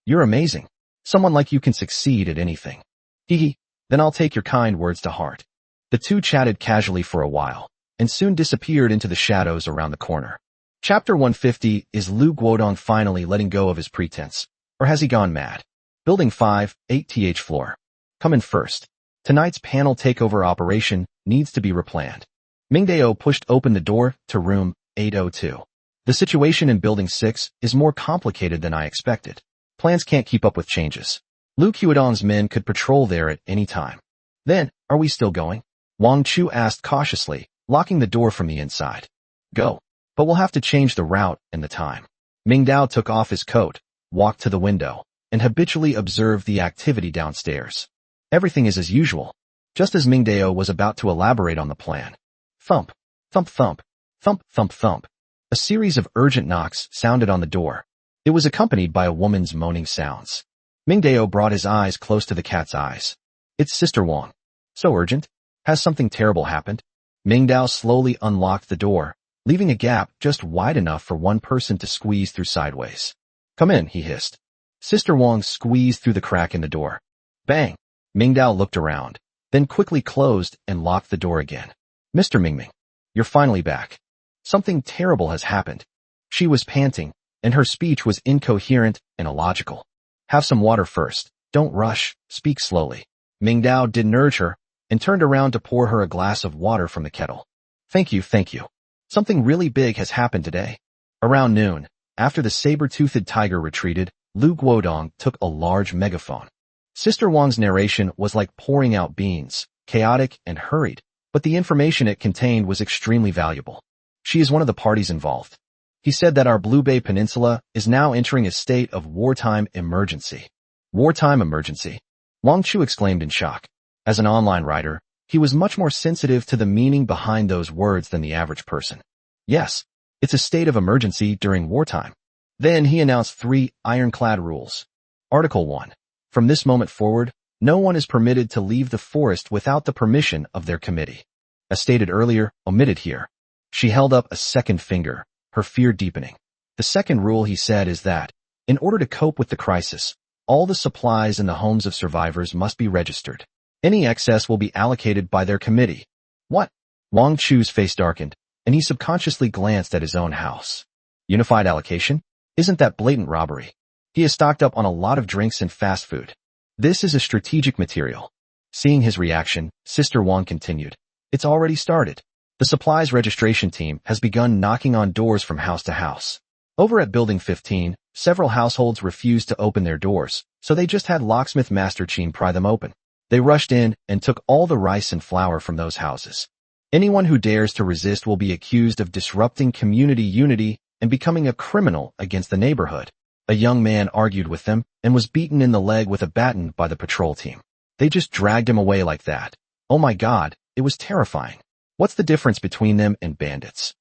you're amazing. Someone like you can succeed at anything. Hee. Then I'll take your kind words to heart. The two chatted casually for a while, and soon disappeared into the shadows around the corner. Chapter 150, is Lu Guodong finally letting go of his pretense? Or has he gone mad? Building 5, 8th floor. Come in first. Tonight's panel takeover operation needs to be replanned. Ming Dao pushed open the door to room 802. The situation in Building 6 is more complicated than I expected. Plans can't keep up with changes. Lu Qiudong's men could patrol there at any time. Then, are we still going? Wang Chu asked cautiously, locking the door from the inside. Go. But we'll have to change the route and the time. Ming Dao took off his coat, walked to the window, and habitually observed the activity downstairs. Everything is as usual. Just as Ming Dao was about to elaborate on the plan. Thump, thump, thump, thump, thump, thump. A series of urgent knocks sounded on the door. It was accompanied by a woman's moaning sounds. Ming Dao brought his eyes close to the cat's eyes. It's Sister Wang. So urgent? Has something terrible happened? Ming Dao slowly unlocked the door, leaving a gap just wide enough for one person to squeeze through sideways. Come in, he hissed. Sister Wang squeezed through the crack in the door. Bang! Ming Dao looked around, then quickly closed and locked the door again. Mr. Mingming, you're finally back. Something terrible has happened. She was panting, and her speech was incoherent and illogical. Have some water first. Don't rush. Speak slowly. Ming Dao didn't urge her, and turned around to pour her a glass of water from the kettle. Thank you, thank you. Something really big has happened today. Around noon, after the saber-toothed tiger retreated, Lu Guodong took a large megaphone. Sister Wang's narration was like pouring out beans, chaotic and hurried, but the information it contained was extremely valuable. She is one of the parties involved. He said that our Blue Bay Peninsula is now entering a state of wartime emergency. Wartime emergency? Wang Chu exclaimed in shock. As an online writer, he was much more sensitive to the meaning behind those words than the average person. Yes, it's a state of emergency during wartime. Then he announced 3 ironclad rules. Article 1. From this moment forward, no one is permitted to leave the forest without the permission of their committee. As stated earlier, omitted here. She held up a second finger, her fear deepening. The second rule, he said, is that, in order to cope with the crisis, all the supplies in the homes of survivors must be registered. Any excess will be allocated by their committee. What? Wang Chu's face darkened, and he subconsciously glanced at his own house. Unified allocation? Isn't that blatant robbery? He is stocked up on a lot of drinks and fast food. This is a strategic material. Seeing his reaction, Sister Wang continued. It's already started. The supplies registration team has begun knocking on doors from house to house. Over at Building 15, several households refused to open their doors, so they just had locksmith Master Chin pry them open. They rushed in and took all the rice and flour from those houses. Anyone who dares to resist will be accused of disrupting community unity and becoming a criminal against the neighborhood. A young man argued with them and was beaten in the leg with a baton by the patrol team. They just dragged him away like that. Oh my God, it was terrifying. What's the difference between them and bandits?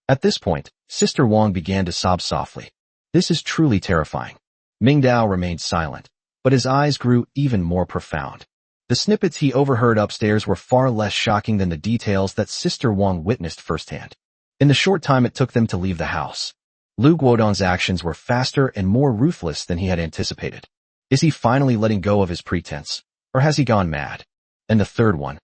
At this point, Sister Wang began to sob softly. This is truly terrifying. Ming Dao remained silent, but his eyes grew even more profound. The snippets he overheard upstairs were far less shocking than the details that Sister Wang witnessed firsthand. In the short time it took them to leave the house, Lu Guodong's actions were faster and more ruthless than he had anticipated. Is he finally letting go of his pretense, or has he gone mad? And the third one?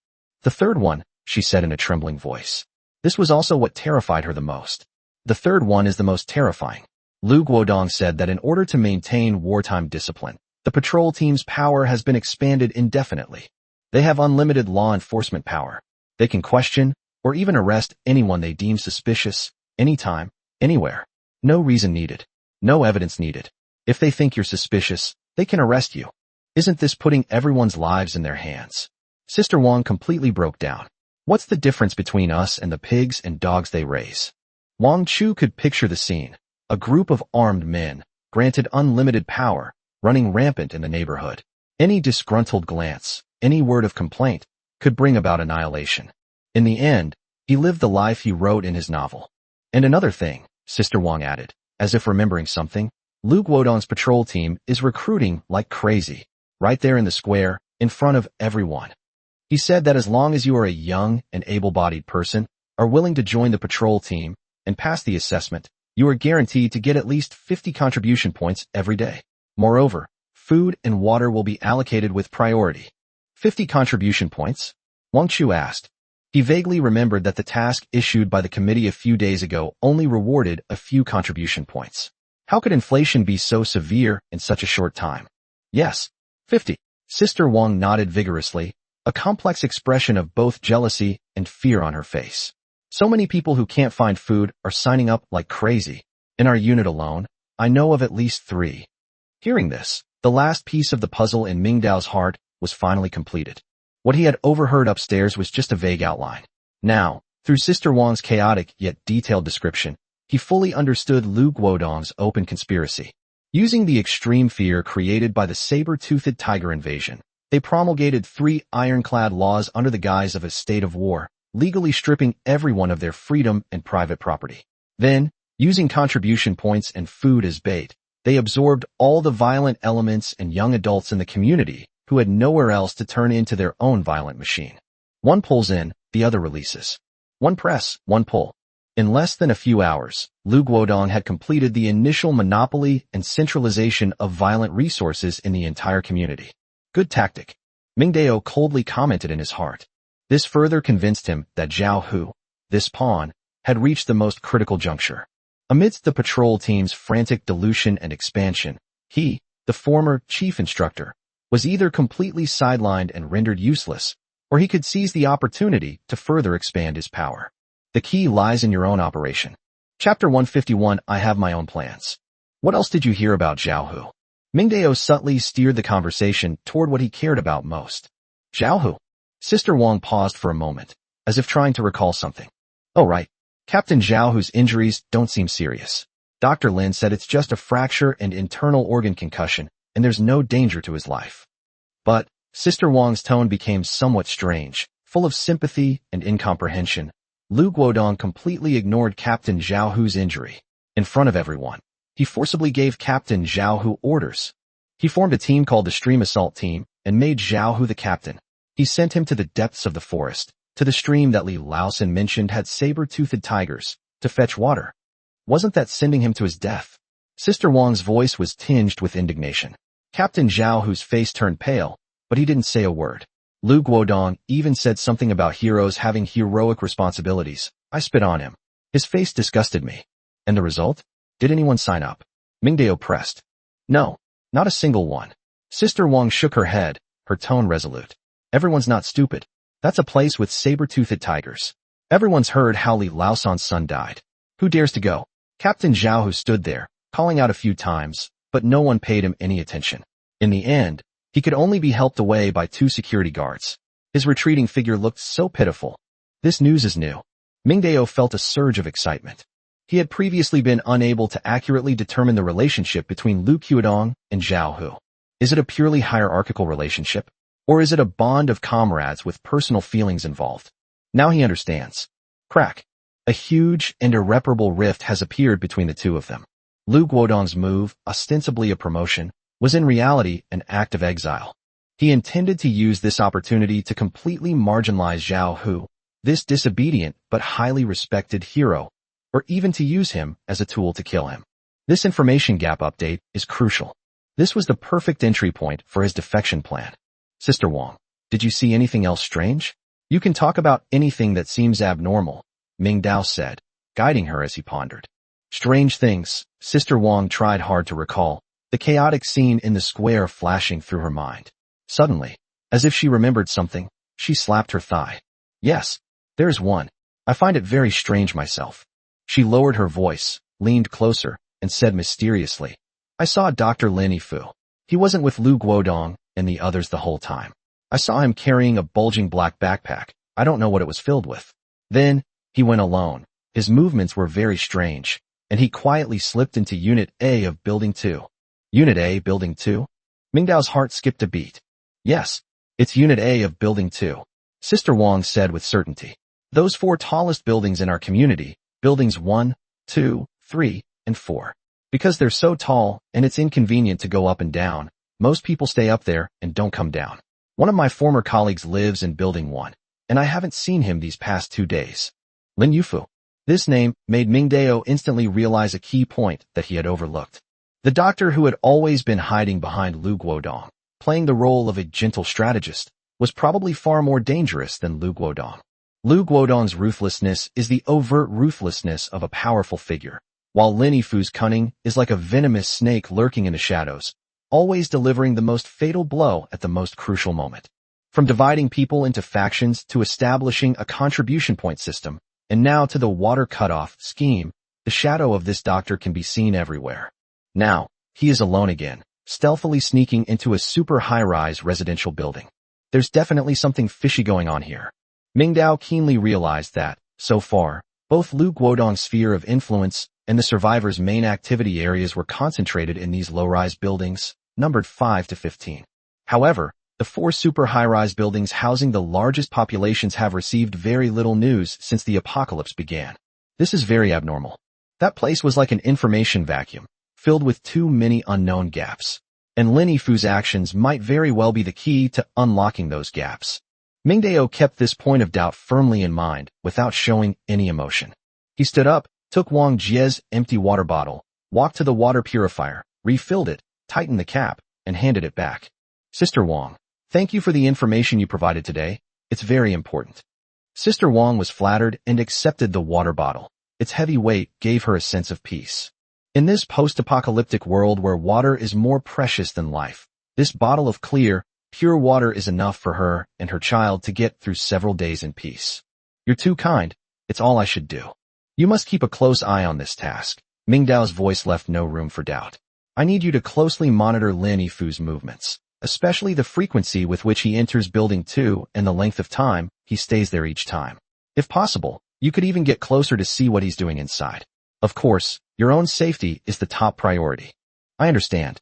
The third one, she said in a trembling voice. This was also what terrified her the most. The third one is the most terrifying. Lu Guodong said that in order to maintain wartime discipline, the patrol team's power has been expanded indefinitely. They have unlimited law enforcement power. They can question or even arrest anyone they deem suspicious, anytime, anywhere. No reason needed. No evidence needed. If they think you're suspicious, they can arrest you. Isn't this putting everyone's lives in their hands? Sister Wang completely broke down. What's the difference between us and the pigs and dogs they raise? Wang Chu could picture the scene. A group of armed men, granted unlimited power, running rampant in the neighborhood. Any disgruntled glance, any word of complaint, could bring about annihilation. In the end, he lived the life he wrote in his novel. And another thing, Sister Wang added, as if remembering something, Lu Guodong's patrol team is recruiting like crazy, right there in the square, in front of everyone. He said that as long as you are a young and able-bodied person, are willing to join the patrol team, and pass the assessment, you are guaranteed to get at least 50 contribution points every day. Moreover, food and water will be allocated with priority. 50 contribution points? Wang Chu asked. He vaguely remembered that the task issued by the committee a few days ago only rewarded a few contribution points. How could inflation be so severe in such a short time? Yes, 50. Sister Wang nodded vigorously, a complex expression of both jealousy and fear on her face. So many people who can't find food are signing up like crazy. In our unit alone, I know of at least 3. Hearing this, the last piece of the puzzle in Mingdao's heart was finally completed. What he had overheard upstairs was just a vague outline. Now, through Sister Wang's chaotic yet detailed description, he fully understood Lu Guodong's open conspiracy. Using the extreme fear created by the saber-toothed tiger invasion, they promulgated 3 ironclad laws under the guise of a state of war, legally stripping everyone of their freedom and private property. Then, using contribution points and food as bait, they absorbed all the violent elements and young adults in the community who had nowhere else to turn into their own violent machine. One pulls in, the other releases. One press, one pull. In less than a few hours, Lu Guodong had completed the initial monopoly and centralization of violent resources in the entire community. Good tactic. Mingdao coldly commented in his heart. This further convinced him that Zhao Hu, this pawn, had reached the most critical juncture. Amidst the patrol team's frantic dilution and expansion, he, the former chief instructor, was either completely sidelined and rendered useless, or he could seize the opportunity to further expand his power. The key lies in your own operation. Chapter 151, I have my own plans. What else did you hear about Zhao Hu? Mingdao subtly steered the conversation toward what he cared about most. Zhao Hu? Sister Wang paused for a moment, as if trying to recall something. Oh right, Captain Zhao Hu's injuries don't seem serious. Dr. Lin said it's just a fracture and internal organ concussion, and there's no danger to his life. But, Sister Wang's tone became somewhat strange, full of sympathy and incomprehension. Lu Guodong completely ignored Captain Zhao Hu's injury. In front of everyone, he forcibly gave Captain Zhao Hu orders. He formed a team called the Stream Assault Team and made Zhao Hu the captain. He sent him to the depths of the forest, to the stream that Li Laosan mentioned had saber-toothed tigers, to fetch water. Wasn't that sending him to his death? Sister Wang's voice was tinged with indignation. Captain Zhao Hu's face turned pale, but he didn't say a word. Lu Guodong even said something about heroes having heroic responsibilities. I spit on him. His face disgusted me. And the result? Did anyone sign up? Mingdao pressed. No, not a single one. Sister Wang shook her head, her tone resolute. Everyone's not stupid. That's a place with saber-toothed tigers. Everyone's heard how Li Laosan's son died. Who dares to go? Captain Zhao Hu stood there, calling out a few times, but no one paid him any attention. In the end, he could only be helped away by 2 security guards. His retreating figure looked so pitiful. This news is new. Mingdao felt a surge of excitement. He had previously been unable to accurately determine the relationship between Lu Guodong and Zhao Hu. Is it a purely hierarchical relationship? Or is it a bond of comrades with personal feelings involved? Now he understands. Crack. A huge and irreparable rift has appeared between the 2 of them. Lu Guodong's move, ostensibly a promotion, was in reality an act of exile. He intended to use this opportunity to completely marginalize Zhao Hu, this disobedient but highly respected hero, or even to use him as a tool to kill him. This information gap update is crucial. This was the perfect entry point for his defection plan. Sister Wang, did you see anything else strange? You can talk about anything that seems abnormal, Mingdao said, guiding her as he pondered. Strange things, Sister Wang tried hard to recall, the chaotic scene in the square flashing through her mind. Suddenly, as if she remembered something, she slapped her thigh. Yes, there's one. I find it very strange myself. She lowered her voice, leaned closer, and said mysteriously, I saw Dr. Lin Yifu. He wasn't with Lu Guodong and the others the whole time. I saw him carrying a bulging black backpack. I don't know what it was filled with. Then, he went alone. His movements were very strange, and he quietly slipped into Unit A of Building 2. Unit A, Building 2? Mingdao's heart skipped a beat. Yes, it's Unit A of Building 2, Sister Wang said with certainty. Those 4 tallest buildings in our community, Buildings 1, 2, 3, and 4. Because they're so tall, and it's inconvenient to go up and down, most people stay up there and don't come down. One of my former colleagues lives in Building 1, and I haven't seen him these past 2 days. Lin Yifu. This name made Mingdao instantly realize a key point that he had overlooked. The doctor who had always been hiding behind Lu Guodong, playing the role of a gentle strategist, was probably far more dangerous than Lu Guodong. Lu Guodong's ruthlessness is the overt ruthlessness of a powerful figure, while Lin Yifu's cunning is like a venomous snake lurking in the shadows, always delivering the most fatal blow at the most crucial moment. From dividing people into factions to establishing a contribution point system, and now to the water cutoff scheme, The shadow of this doctor can be seen everywhere. Now, he is alone again, stealthily sneaking into a super high-rise residential building. There's definitely something fishy going on here. Mingdao keenly realized that, so far, both Lu Guodong's sphere of influence and the survivors' main activity areas were concentrated in these low-rise buildings, numbered 5 to 15. However, the 4 super high-rise buildings housing the largest populations have received very little news since the apocalypse began. This is very abnormal. That place was like an information vacuum, filled with too many unknown gaps. And Lin Yifu's actions might very well be the key to unlocking those gaps. Mingdao kept this point of doubt firmly in mind, without showing any emotion. He stood up, took Wang Jie's empty water bottle, walked to the water purifier, refilled it, tightened the cap, and handed it back. Sister Wang, thank you for the information you provided today. It's very important. Sister Wang was flattered and accepted the water bottle. Its heavy weight gave her a sense of peace. In this post-apocalyptic world where water is more precious than life, this bottle of clear, pure water is enough for her and her child to get through several days in peace. You're too kind. It's all I should do. You must keep a close eye on this task. Mingdao's voice left no room for doubt. I need you to closely monitor Lin Yifu's movements, especially the frequency with which he enters Building 2 and the length of time he stays there each time. If possible, you could even get closer to see what he's doing inside. Of course, your own safety is the top priority. I understand.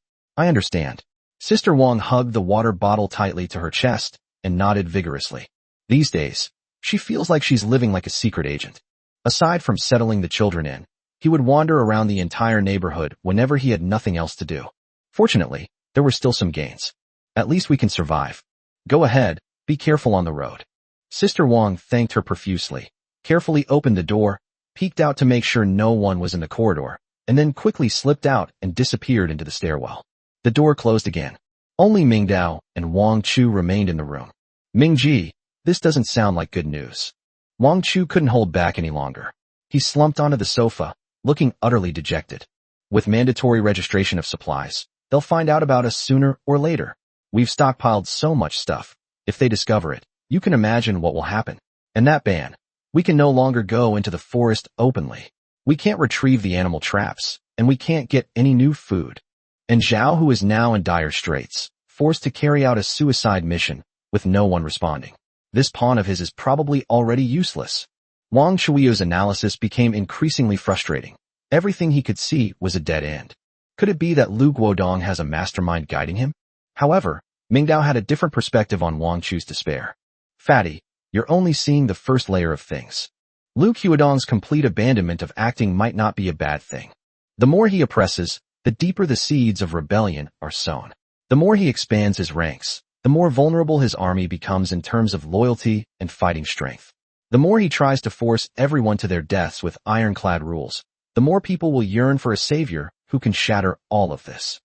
Sister Wang hugged the water bottle tightly to her chest and nodded vigorously. These days, she feels like she's living like a secret agent. Aside from settling the children in, he would wander around the entire neighborhood whenever he had nothing else to do. Fortunately, there were still some gains. At least we can survive. Go ahead, be careful on the road. Sister Wang thanked her profusely, carefully opened the door, peeked out to make sure no one was in the corridor, and then quickly slipped out and disappeared into the stairwell. The door closed again. Only Mingdao and Wang Chu remained in the room. Mingji, this doesn't sound like good news. Wang Chu couldn't hold back any longer. He slumped onto the sofa, looking utterly dejected. With mandatory registration of supplies, they'll find out about us sooner or later. We've stockpiled so much stuff. If they discover it, you can imagine what will happen. And that ban. We can no longer go into the forest openly. We can't retrieve the animal traps, and we can't get any new food. And Zhao, who is now in dire straits, forced to carry out a suicide mission, with no one responding. This pawn of his is probably already useless. Wang Shui's analysis became increasingly frustrating. Everything he could see was a dead end. Could it be that Lu Guodong has a mastermind guiding him? However, Mingdao had a different perspective on Wang Chu's despair. Fatty, you're only seeing the first layer of things. Lu Guodong's complete abandonment of acting might not be a bad thing. The more he oppresses, the deeper the seeds of rebellion are sown. The more he expands his ranks, the more vulnerable his army becomes in terms of loyalty and fighting strength. The more he tries to force everyone to their deaths with ironclad rules, the more people will yearn for a savior who can shatter all of this.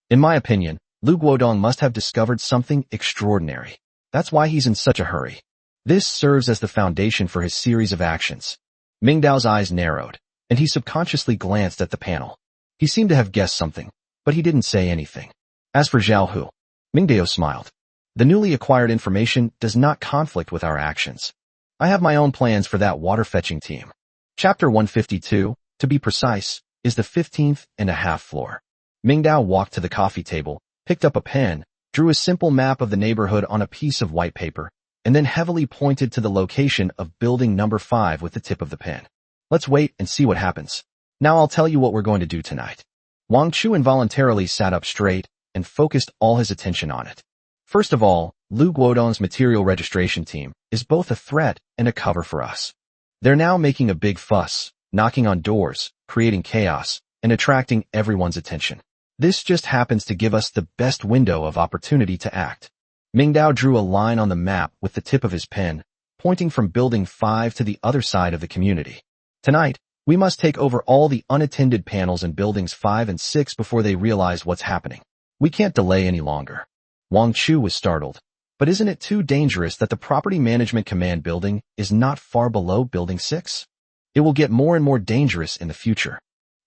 In my opinion, Lu Guodong must have discovered something extraordinary. That's why he's in such a hurry. This serves as the foundation for his series of actions. Mingdao's eyes narrowed, and he subconsciously glanced at the panel. He seemed to have guessed something, but he didn't say anything. As for Zhao Hu, Mingdao smiled. The newly acquired information does not conflict with our actions. I have my own plans for that water-fetching team. Chapter 152, to be precise, is the 15th and a half floor. Mingdao walked to the coffee table, picked up a pen, drew a simple map of the neighborhood on a piece of white paper, and then heavily pointed to the location of building number 5 with the tip of the pen. Let's wait and see what happens. Now I'll tell you what we're going to do tonight. Wang Chu involuntarily sat up straight and focused all his attention on it. First of all, Lu Guodong's material registration team is both a threat and a cover for us. They're now making a big fuss, knocking on doors, creating chaos, and attracting everyone's attention. This just happens to give us the best window of opportunity to act. Mingdao drew a line on the map with the tip of his pen, pointing from Building 5 to the other side of the community. Tonight, we must take over all the unattended panels in Buildings 5 and 6 before they realize what's happening. We can't delay any longer. Wang Chu was startled. But isn't it too dangerous that the Property Management Command building is not far below Building 6? It will get more and more dangerous in the future.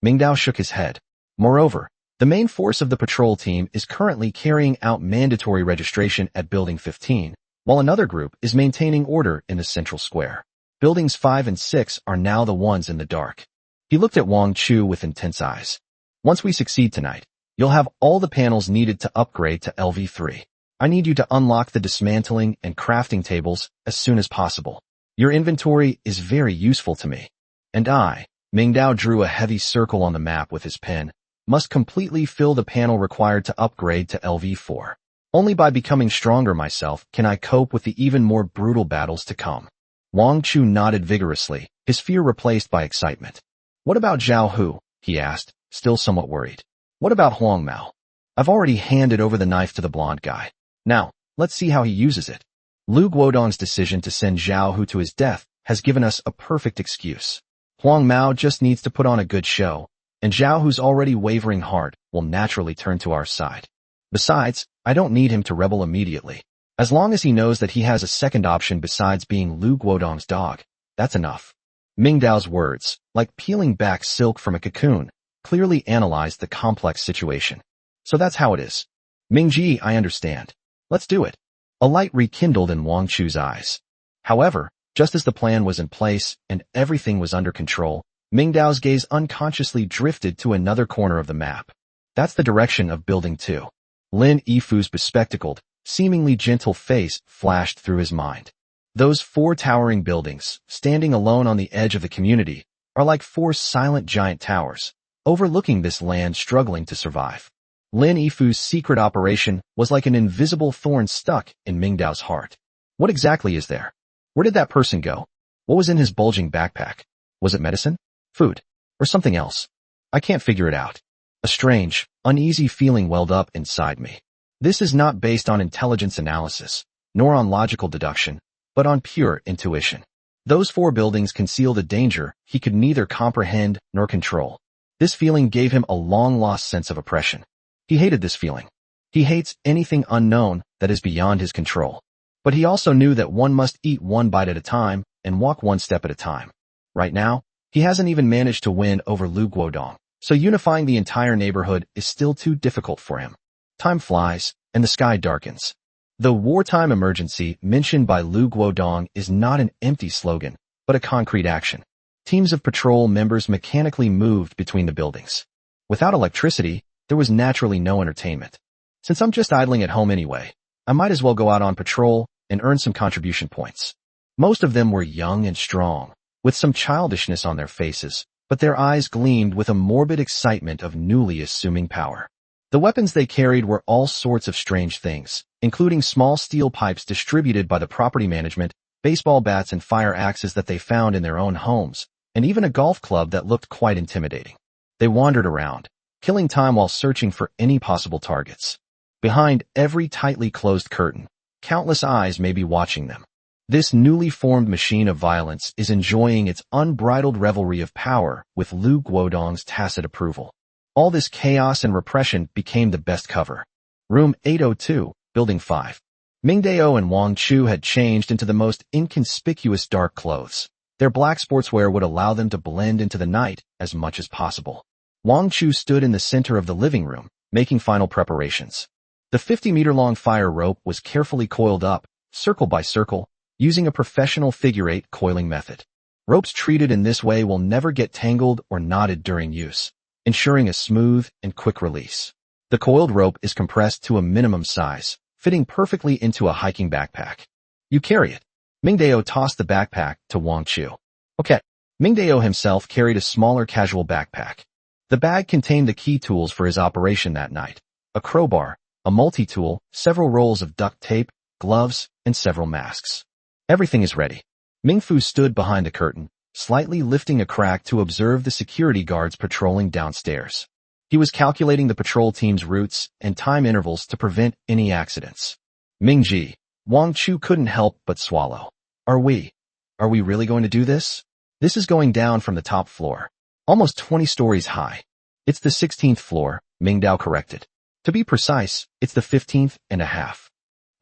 Mingdao shook his head. Moreover, the main force of the patrol team is currently carrying out mandatory registration at Building 15, while another group is maintaining order in the central square. Buildings 5 and 6 are now the ones in the dark. He looked at Wang Chu with intense eyes. Once we succeed tonight, you'll have all the panels needed to upgrade to LV3. I need you to unlock the dismantling and crafting tables as soon as possible. Your inventory is very useful to me. And I, Mingdao drew a heavy circle on the map with his pen, must completely fill the panel required to upgrade to LV4. Only by becoming stronger myself can I cope with the even more brutal battles to come. Wang Chu nodded vigorously, his fear replaced by excitement. What about Zhao Hu? He asked, still somewhat worried. What about Huang Mao? I've already handed over the knife to the blonde guy. Now, let's see how he uses it. Lu Guodong's decision to send Zhao Hu to his death has given us a perfect excuse. Huang Mao just needs to put on a good show, and Zhao, who's already wavering hard, will naturally turn to our side. Besides, I don't need him to rebel immediately. As long as he knows that he has a second option besides being Lu Guodong's dog, that's enough. Mingdao's words, like peeling back silk from a cocoon, clearly analyzed the complex situation. So that's how it is. Mingji, I understand. Let's do it. A light rekindled in Wang Chu's eyes. However, just as the plan was in place and everything was under control, Mingdao's gaze unconsciously drifted to another corner of the map. That's the direction of Building 2. Lin Yifu's bespectacled, seemingly gentle face flashed through his mind. Those 4 towering buildings, standing alone on the edge of the community, are like 4 silent giant towers, overlooking this land struggling to survive. Lin Yifu's secret operation was like an invisible thorn stuck in Mingdao's heart. What exactly is there? Where did that person go? What was in his bulging backpack? Was it medicine? Food? Or something else? I can't figure it out. A strange, uneasy feeling welled up inside me. This is not based on intelligence analysis, nor on logical deduction, but on pure intuition. Those 4 buildings concealed a danger he could neither comprehend nor control. This feeling gave him a long-lost sense of oppression. He hated this feeling. He hates anything unknown that is beyond his control. But he also knew that one must eat one bite at a time and walk one step at a time. Right now, he hasn't even managed to win over Lu Guodong, so unifying the entire neighborhood is still too difficult for him. Time flies, and the sky darkens. The wartime emergency mentioned by Lu Guodong is not an empty slogan, but a concrete action. Teams of patrol members mechanically moved between the buildings. Without electricity, there was naturally no entertainment. Since I'm just idling at home anyway, I might as well go out on patrol and earn some contribution points. Most of them were young and strong, with some childishness on their faces, but their eyes gleamed with a morbid excitement of newly assuming power. The weapons they carried were all sorts of strange things, including small steel pipes distributed by the property management, baseball bats and fire axes that they found in their own homes, and even a golf club that looked quite intimidating. They wandered around, killing time while searching for any possible targets. Behind every tightly closed curtain, countless eyes may be watching them. This newly formed machine of violence is enjoying its unbridled revelry of power with Lu Guodong's tacit approval. All this chaos and repression became the best cover. Room 802, Building 5. Mingdao and Wang Chu had changed into the most inconspicuous dark clothes. Their black sportswear would allow them to blend into the night as much as possible. Wang Chu stood in the center of the living room, making final preparations. The 50-meter-long fire rope was carefully coiled up, circle by circle, using a professional figure-8 coiling method. Ropes treated in this way will never get tangled or knotted during use, ensuring a smooth and quick release. The coiled rope is compressed to a minimum size, fitting perfectly into a hiking backpack. You carry it. Mingdao tossed the backpack to Wang Chu. Okay. Mingdao himself carried a smaller casual backpack. The bag contained the key tools for his operation that night: a crowbar, a multi-tool, several rolls of duct tape, gloves, and several masks. Everything is ready. Mingfu stood behind the curtain, slightly lifting a crack to observe the security guards patrolling downstairs. He was calculating the patrol team's routes and time intervals to prevent any accidents. Mingji, Wang Chu couldn't help but swallow. Are we really going to do this? This is going down from the top floor. Almost 20 stories high. It's the 16th floor, Mingdao corrected. To be precise, it's the 15th and a half.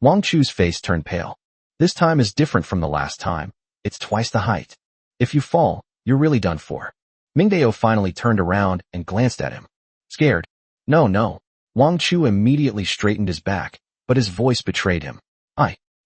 Wang Chu's face turned pale. This time is different from the last time. It's twice the height. If you fall, you're really done for. Mingdao finally turned around and glanced at him. Scared? No. Wang Chu immediately straightened his back, but his voice betrayed him.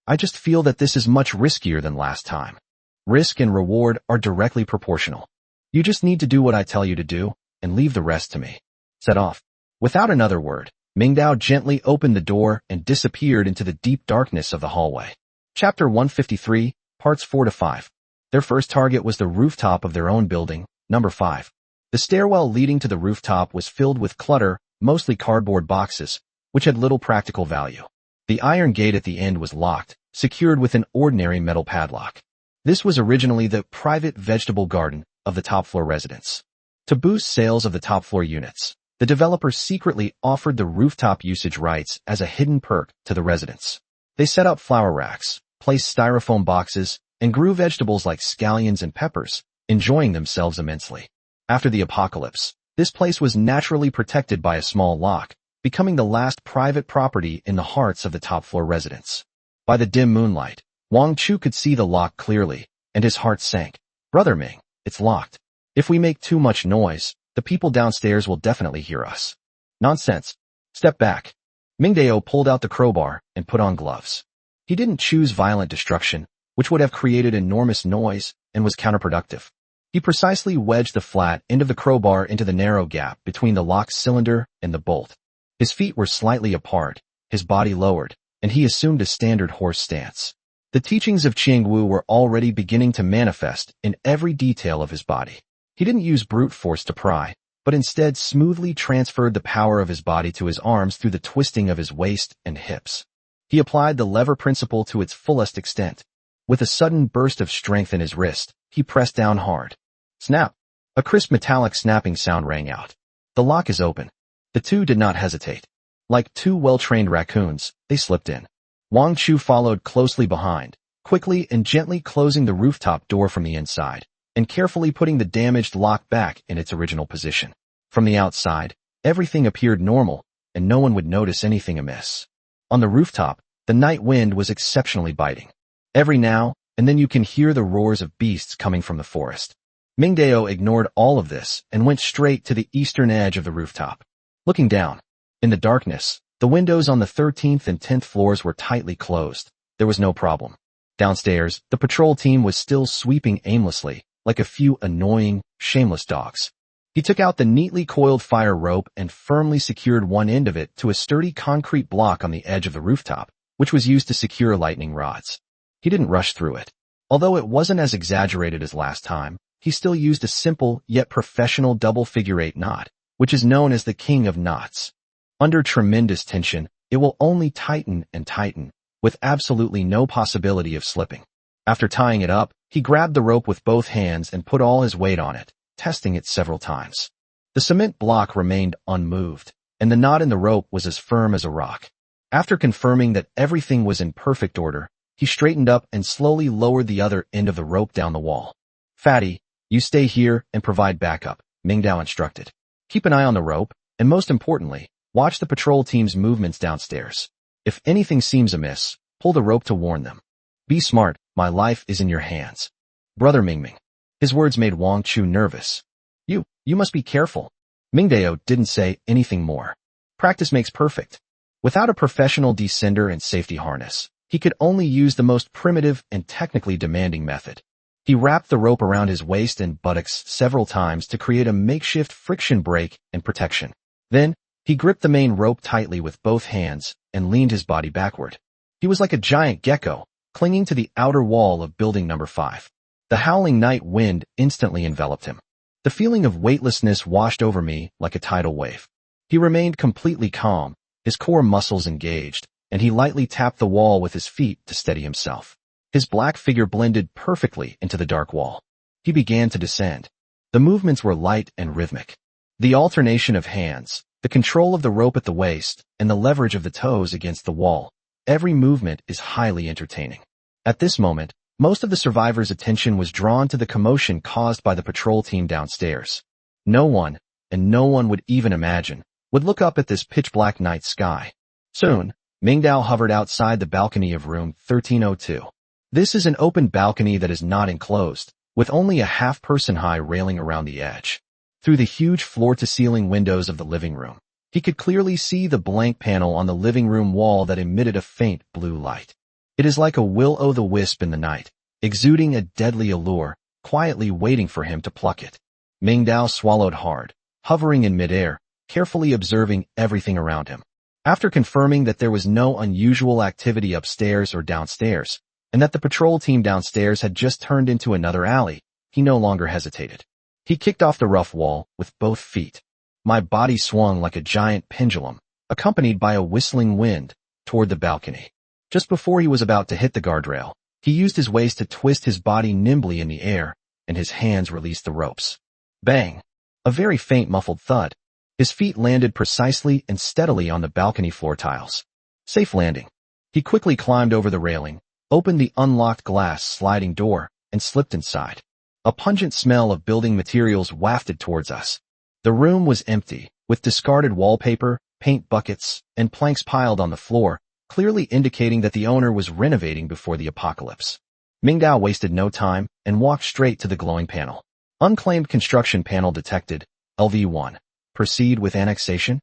I just feel that this is much riskier than last time. Risk and reward are directly proportional. You just need to do what I tell you to do, and leave the rest to me. Set off. Without another word, Mingdao gently opened the door and disappeared into the deep darkness of the hallway. Chapter 153, Parts 4 to 5. Their first target was the rooftop of their own building, number 5. The stairwell leading to the rooftop was filled with clutter, mostly cardboard boxes, which had little practical value. The iron gate at the end was locked, secured with an ordinary metal padlock. This was originally the private vegetable garden of the top-floor residence. To boost sales of the top-floor units, the developer secretly offered the rooftop usage rights as a hidden perk to the residents. They set up flower racks, placed styrofoam boxes, and grew vegetables like scallions and peppers, enjoying themselves immensely. After the apocalypse, this place was naturally protected by a small lock, becoming the last private property in the hearts of the top-floor residents. By the dim moonlight, Wang Chu could see the lock clearly, and his heart sank. Brother Ming, it's locked. If we make too much noise, the people downstairs will definitely hear us. Nonsense. Step back. Mingdao pulled out the crowbar and put on gloves. He didn't choose violent destruction, which would have created enormous noise and was counterproductive. He precisely wedged the flat end of the crowbar into the narrow gap between the lock cylinder and the bolt. His feet were slightly apart, his body lowered, and he assumed a standard horse stance. The teachings of Qiangwu were already beginning to manifest in every detail of his body. He didn't use brute force to pry, but instead smoothly transferred the power of his body to his arms through the twisting of his waist and hips. He applied the lever principle to its fullest extent. With a sudden burst of strength in his wrist, he pressed down hard. Snap! A crisp metallic snapping sound rang out. The lock is open. The two did not hesitate. Like two well-trained raccoons, they slipped in. Wang Chu followed closely behind, quickly and gently closing the rooftop door from the inside, and carefully putting the damaged lock back in its original position. From the outside, everything appeared normal, and no one would notice anything amiss. On the rooftop, the night wind was exceptionally biting. Every now and then you can hear the roars of beasts coming from the forest. Mingdao ignored all of this and went straight to the eastern edge of the rooftop. Looking down, in the darkness, the windows on the 13th and 10th floors were tightly closed. There was no problem. Downstairs, the patrol team was still sweeping aimlessly, like a few annoying, shameless dogs. He took out the neatly coiled fire rope and firmly secured one end of it to a sturdy concrete block on the edge of the rooftop, which was used to secure lightning rods. He didn't rush through it. Although it wasn't as exaggerated as last time, he still used a simple yet professional double figure-8 knot, which is known as the king of knots. Under tremendous tension, it will only tighten and tighten, with absolutely no possibility of slipping. After tying it up, he grabbed the rope with both hands and put all his weight on it, testing it several times. The cement block remained unmoved, and the knot in the rope was as firm as a rock. After confirming that everything was in perfect order, he straightened up and slowly lowered the other end of the rope down the wall. Fatty, you stay here and provide backup, Mingdao instructed. Keep an eye on the rope, and most importantly, watch the patrol team's movements downstairs. If anything seems amiss, pull the rope to warn them. Be smart, my life is in your hands. Brother Mingming. His words made Wang Chu nervous. You must be careful. Mingdao didn't say anything more. Practice makes perfect. Without a professional descender and safety harness, he could only use the most primitive and technically demanding method. He wrapped the rope around his waist and buttocks several times to create a makeshift friction brake and protection. Then, he gripped the main rope tightly with both hands and leaned his body backward. He was like a giant gecko, clinging to the outer wall of building number 5. The howling night wind instantly enveloped him. The feeling of weightlessness washed over me like a tidal wave. He remained completely calm, his core muscles engaged, and he lightly tapped the wall with his feet to steady himself. His black figure blended perfectly into the dark wall. He began to descend. The movements were light and rhythmic. The alternation of hands, the control of the rope at the waist, and the leverage of the toes against the wall. Every movement is highly entertaining. At this moment, most of the survivors' attention was drawn to the commotion caused by the patrol team downstairs. No one, and no one would even imagine, would look up at this pitch-black night sky. Soon, Mingdao hovered outside the balcony of room 1302. This is an open balcony that is not enclosed, with only a half-person-high railing around the edge. Through the huge floor-to-ceiling windows of the living room, he could clearly see the blank panel on the living room wall that emitted a faint blue light. It is like a will-o'-the-wisp in the night, exuding a deadly allure, quietly waiting for him to pluck it. Ming Dao swallowed hard, hovering in midair, carefully observing everything around him. After confirming that there was no unusual activity upstairs or downstairs, and that the patrol team downstairs had just turned into another alley, he no longer hesitated. He kicked off the rough wall with both feet. My body swung like a giant pendulum, accompanied by a whistling wind, toward the balcony. Just before he was about to hit the guardrail, he used his waist to twist his body nimbly in the air, and his hands released the ropes. Bang! A very faint muffled thud. His feet landed precisely and steadily on the balcony floor tiles. Safe landing. He quickly climbed over the railing, opened the unlocked glass sliding door, and slipped inside. A pungent smell of building materials wafted towards us. The room was empty, with discarded wallpaper, paint buckets, and planks piled on the floor, clearly indicating that the owner was renovating before the apocalypse. Ming Dao wasted no time and walked straight to the glowing panel. Unclaimed construction panel detected, LV1. Proceed with annexation?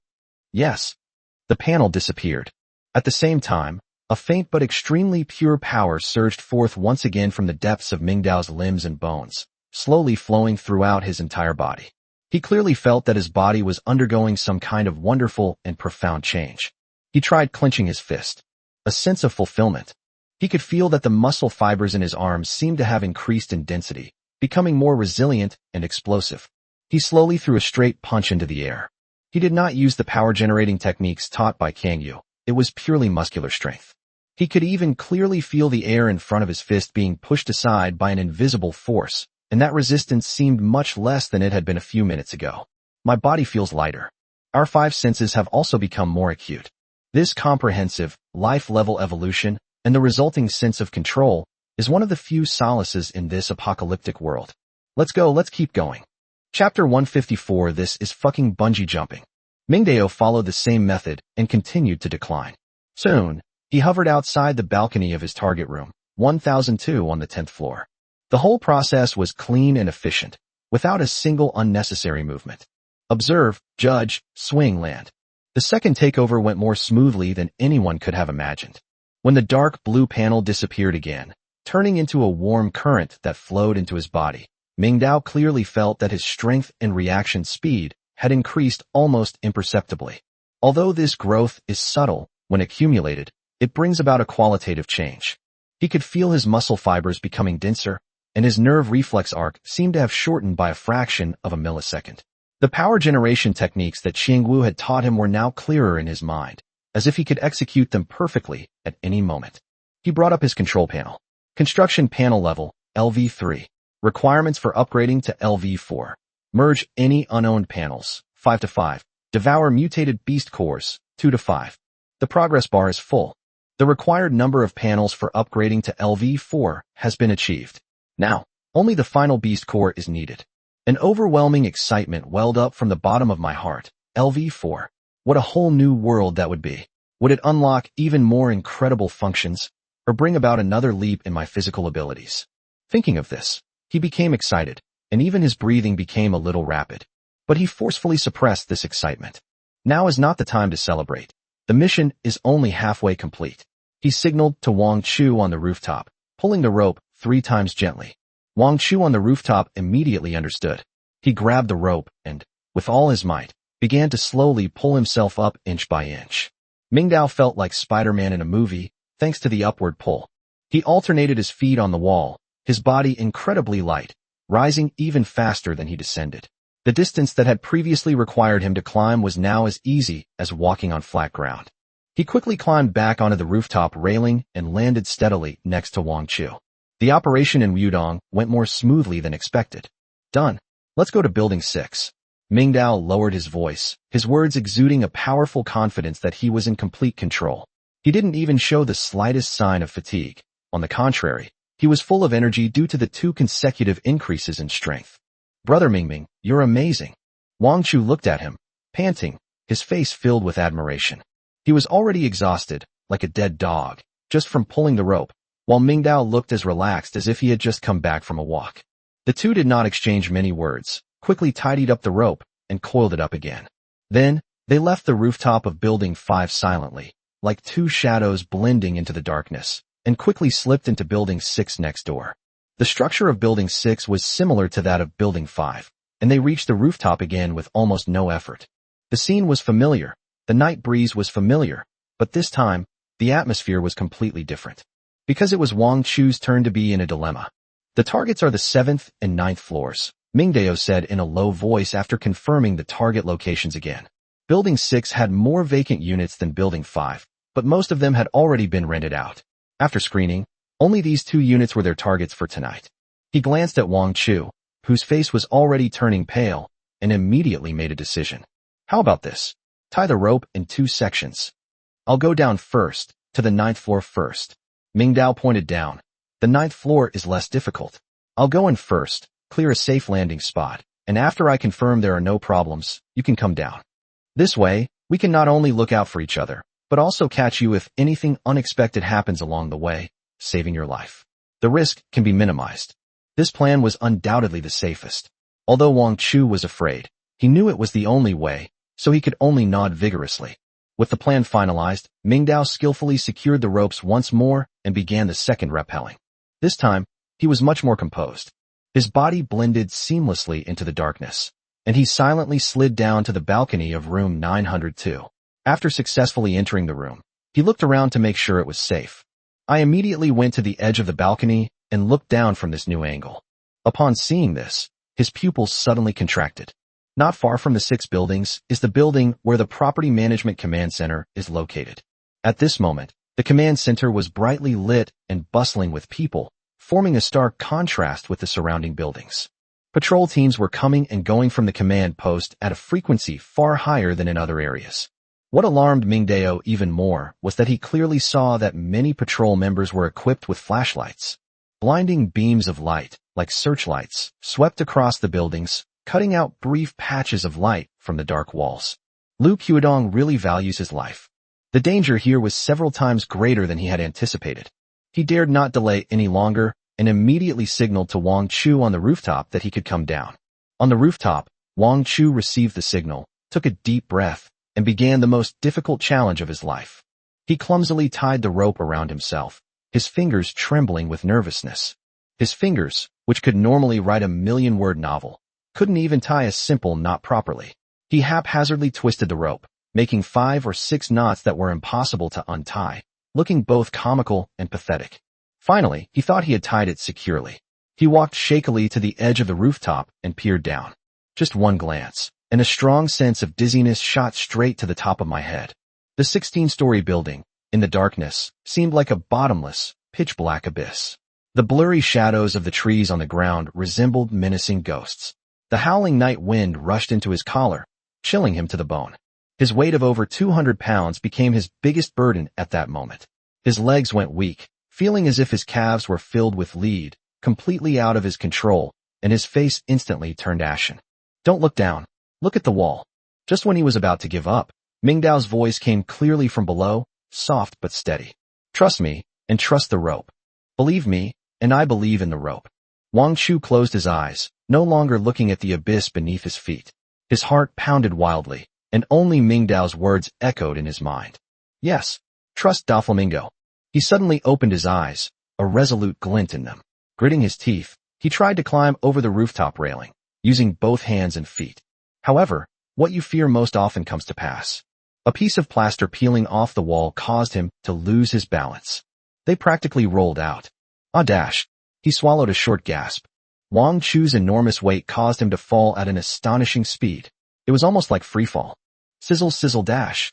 Yes. The panel disappeared. At the same time, a faint but extremely pure power surged forth once again from the depths of Ming Dao's limbs and bones, slowly flowing throughout his entire body. He clearly felt that his body was undergoing some kind of wonderful and profound change. He tried clenching his fist. A sense of fulfillment. He could feel that the muscle fibers in his arms seemed to have increased in density, becoming more resilient and explosive. He slowly threw a straight punch into the air. He did not use the power-generating techniques taught by Kang Yu. It was purely muscular strength. He could even clearly feel the air in front of his fist being pushed aside by an invisible force, and that resistance seemed much less than it had been a few minutes ago. My body feels lighter. Our five senses have also become more acute. This comprehensive, life-level evolution and the resulting sense of control is one of the few solaces in this apocalyptic world. Let's keep going. Chapter 154. This is fucking bungee jumping. Ming Dao followed the same method and continued to decline. Soon, he hovered outside the balcony of his target room, 1002 on the 10th floor. The whole process was clean and efficient, without a single unnecessary movement. Observe, judge, swing, land. The second takeover went more smoothly than anyone could have imagined. When the dark blue panel disappeared again, turning into a warm current that flowed into his body, Ming Dao clearly felt that his strength and reaction speed had increased almost imperceptibly. Although this growth is subtle, when accumulated, it brings about a qualitative change. He could feel his muscle fibers becoming denser, and his nerve reflex arc seemed to have shortened by a fraction of a millisecond. The power generation techniques that Xiang Wu had taught him were now clearer in his mind, as if he could execute them perfectly at any moment. He brought up his control panel. Construction panel level, LV3. Requirements for upgrading to LV4. Merge any unowned panels, 5 to 5. Devour mutated beast cores, 2 to 5. The progress bar is full. The required number of panels for upgrading to LV4 has been achieved. Now, only the final beast core is needed. An overwhelming excitement welled up from the bottom of my heart. LV4. What a whole new world that would be. Would it unlock even more incredible functions, or bring about another leap in my physical abilities? Thinking of this, he became excited, and even his breathing became a little rapid. But he forcefully suppressed this excitement. Now is not the time to celebrate. The mission is only halfway complete. He signaled to Wang Chu on the rooftop, pulling the rope 3 times gently. Wang Chu on the rooftop immediately understood. He grabbed the rope and, with all his might, began to slowly pull himself up inch by inch. Ming Dao felt like Spider-Man in a movie, thanks to the upward pull. He alternated his feet on the wall, his body incredibly light, rising even faster than he descended. The distance that had previously required him to climb was now as easy as walking on flat ground. He quickly climbed back onto the rooftop railing and landed steadily next to Wang Chu. The operation in Wudong went more smoothly than expected. Done. Let's go to Building 6. Ming Dao lowered his voice, his words exuding a powerful confidence that he was in complete control. He didn't even show the slightest sign of fatigue. On the contrary, he was full of energy due to the 2 consecutive increases in strength. Brother Mingming, you're amazing. Wang Chu looked at him, panting, his face filled with admiration. He was already exhausted, like a dead dog, just from pulling the rope, while Ming Dao looked as relaxed as if he had just come back from a walk. The two did not exchange many words, quickly tidied up the rope, and coiled it up again. Then, they left the rooftop of Building 5 silently, like 2 shadows blending into the darkness, and quickly slipped into Building 6 next door. The structure of Building 6 was similar to that of Building 5. and they reached the rooftop again with almost no effort. The scene was familiar, the night breeze was familiar, but this time, the atmosphere was completely different. Because it was Wang Chu's turn to be in a dilemma. The targets are the 7th and 9th floors, Mingdao said in a low voice after confirming the target locations again. Building 6 had more vacant units than Building 5, but most of them had already been rented out. After screening, only these 2 units were their targets for tonight. He glanced at Wang Chu, whose face was already turning pale, and immediately made a decision. How about this? Tie the rope in 2 sections. I'll go down first, to the 9th floor first. Mingdao pointed down. The 9th floor is less difficult. I'll go in first, clear a safe landing spot, and after I confirm there are no problems, you can come down. This way, we can not only look out for each other, but also catch you if anything unexpected happens along the way, saving your life. The risk can be minimized. This plan was undoubtedly the safest. Although Wang Chu was afraid, he knew it was the only way, so he could only nod vigorously. With the plan finalized, Mingdao skillfully secured the ropes once more and began the second rappelling. This time, he was much more composed. His body blended seamlessly into the darkness, and he silently slid down to the balcony of room 902. After successfully entering the room, he looked around to make sure it was safe. I immediately went to the edge of the balcony and looked down from this new angle. Upon seeing this, his pupils suddenly contracted. Not far from the 6 buildings is the building where the Property Management Command Center is located. At this moment, the command center was brightly lit and bustling with people, forming a stark contrast with the surrounding buildings. Patrol teams were coming and going from the command post at a frequency far higher than in other areas. What alarmed Mingdao even more was that he clearly saw that many patrol members were equipped with flashlights. Blinding beams of light, like searchlights, swept across the buildings, cutting out brief patches of light from the dark walls. Lu Qiudong really values his life. The danger here was several times greater than he had anticipated. He dared not delay any longer and immediately signaled to Wang Chu on the rooftop that he could come down. On the rooftop, Wang Chu received the signal, took a deep breath, and began the most difficult challenge of his life. He clumsily tied the rope around himself, his fingers trembling with nervousness. His fingers, which could normally write a 1,000,000-word novel, couldn't even tie a simple knot properly. He haphazardly twisted the rope, making 5 or 6 knots that were impossible to untie, looking both comical and pathetic. Finally, he thought he had tied it securely. He walked shakily to the edge of the rooftop and peered down. Just one glance, and a strong sense of dizziness shot straight to the top of my head. The 16-story building, in the darkness, seemed like a bottomless, pitch-black abyss. The blurry shadows of the trees on the ground resembled menacing ghosts. The howling night wind rushed into his collar, chilling him to the bone. His weight of over 200 pounds became his biggest burden at that moment. His legs went weak, feeling as if his calves were filled with lead, completely out of his control, and his face instantly turned ashen. Don't look down. Look at the wall. Just when he was about to give up, Mingdao's voice came clearly from below, soft but steady. Trust me, and trust the rope. Believe me, and I believe in the rope. Wang Chu closed his eyes, no longer looking at the abyss beneath his feet. His heart pounded wildly, and only Mingdao's words echoed in his mind. Yes, trust Doflamingo. He suddenly opened his eyes, a resolute glint in them. Gritting his teeth, he tried to climb over the rooftop railing, using both hands and feet. However, what you fear most often comes to pass. A piece of plaster peeling off the wall caused him to lose his balance. They practically rolled out. Ah dash. He swallowed a short gasp. Wang Chu's enormous weight caused him to fall at an astonishing speed. It was almost like freefall. Sizzle sizzle dash.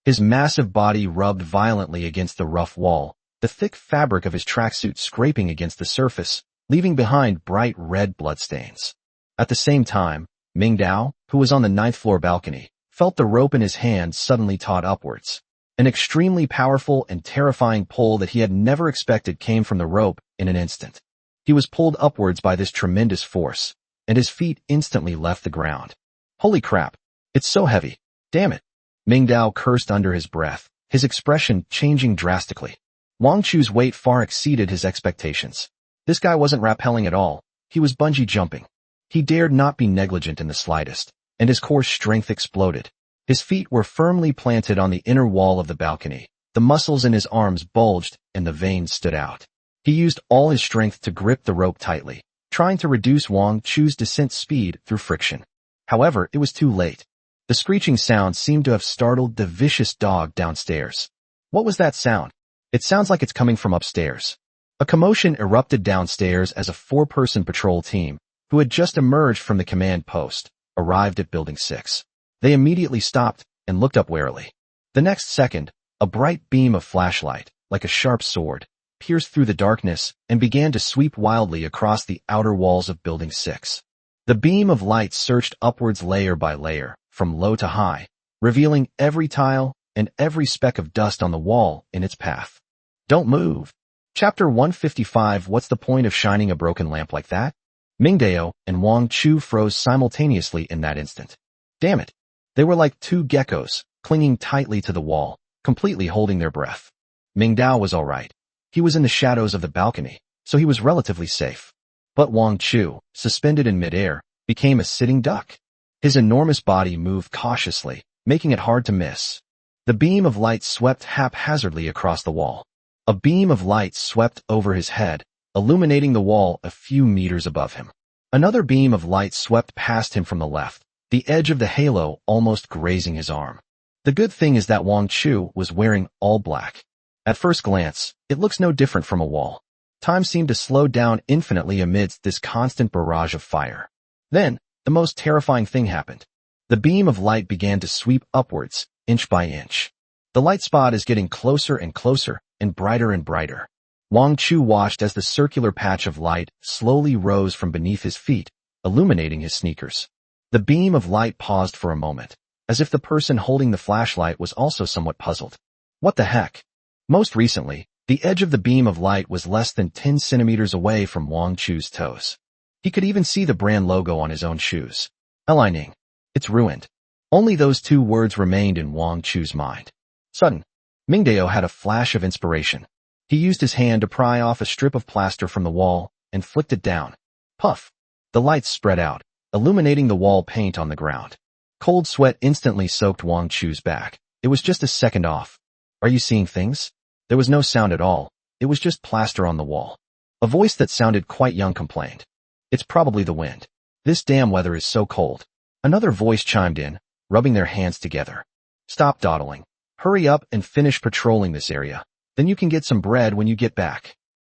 His massive body rubbed violently against the rough wall, the thick fabric of his tracksuit scraping against the surface, leaving behind bright red bloodstains. At the same time, Mingdao, who was on the 9th floor balcony, felt the rope in his hand suddenly taut upwards. An extremely powerful and terrifying pull that he had never expected came from the rope in an instant. He was pulled upwards by this tremendous force, and his feet instantly left the ground. Holy crap! It's so heavy. Damn it! Mingdao cursed under his breath, his expression changing drastically. Wang Chu's weight far exceeded his expectations. This guy wasn't rappelling at all, he was bungee jumping. He dared not be negligent in the slightest, and his core strength exploded. His feet were firmly planted on the inner wall of the balcony, the muscles in his arms bulged, and the veins stood out. He used all his strength to grip the rope tightly, trying to reduce Wang Chu's descent speed through friction. However, it was too late. The screeching sound seemed to have startled the vicious dog downstairs. What was that sound? It sounds like it's coming from upstairs. A commotion erupted downstairs as a 4-person patrol team, who had just emerged from the command post, arrived at Building 6. They immediately stopped and looked up warily. The next second, a bright beam of flashlight, like a sharp sword, pierced through the darkness and began to sweep wildly across the outer walls of Building 6. The beam of light searched upwards layer by layer, from low to high, revealing every tile and every speck of dust on the wall in its path. Don't move. Chapter 155. What's the point of shining a broken lamp like that? Mingdao and Wang Chu froze simultaneously in that instant. Damn it. They were like two geckos, clinging tightly to the wall, completely holding their breath. Mingdao was all right. He was in the shadows of the balcony, so he was relatively safe. But Wang Chu, suspended in midair, became a sitting duck. His enormous body moved cautiously, making it hard to miss. The beam of light swept haphazardly across the wall. A beam of light swept over his head, illuminating the wall a few meters above him. Another beam of light swept past him from the left, the edge of the halo almost grazing his arm. The good thing is that Wang Chu was wearing all black. At first glance, it looks no different from a wall. Time seemed to slow down infinitely amidst this constant barrage of fire. Then, the most terrifying thing happened. The beam of light began to sweep upwards, inch by inch. The light spot is getting closer and closer, and brighter. Wang Chu watched as the circular patch of light slowly rose from beneath his feet, illuminating his sneakers. The beam of light paused for a moment, as if the person holding the flashlight was also somewhat puzzled. What the heck? Most recently, the edge of the beam of light was less than 10 centimeters away from Wang Chu's toes. He could even see the brand logo on his own shoes. Lining. It's ruined. Only those two words remained in Wang Chu's mind. Sudden. Mingdao had a flash of inspiration. He used his hand to pry off a strip of plaster from the wall and flicked it down. Puff. The lights spread out, illuminating the wall paint on the ground. Cold sweat instantly soaked Wang Chu's back. It was just a second off. Are you seeing things? There was no sound at all. It was just plaster on the wall. A voice that sounded quite young complained. It's probably the wind. This damn weather is so cold. Another voice chimed in, rubbing their hands together. Stop dawdling. Hurry up and finish patrolling this area. Then you can get some bread when you get back.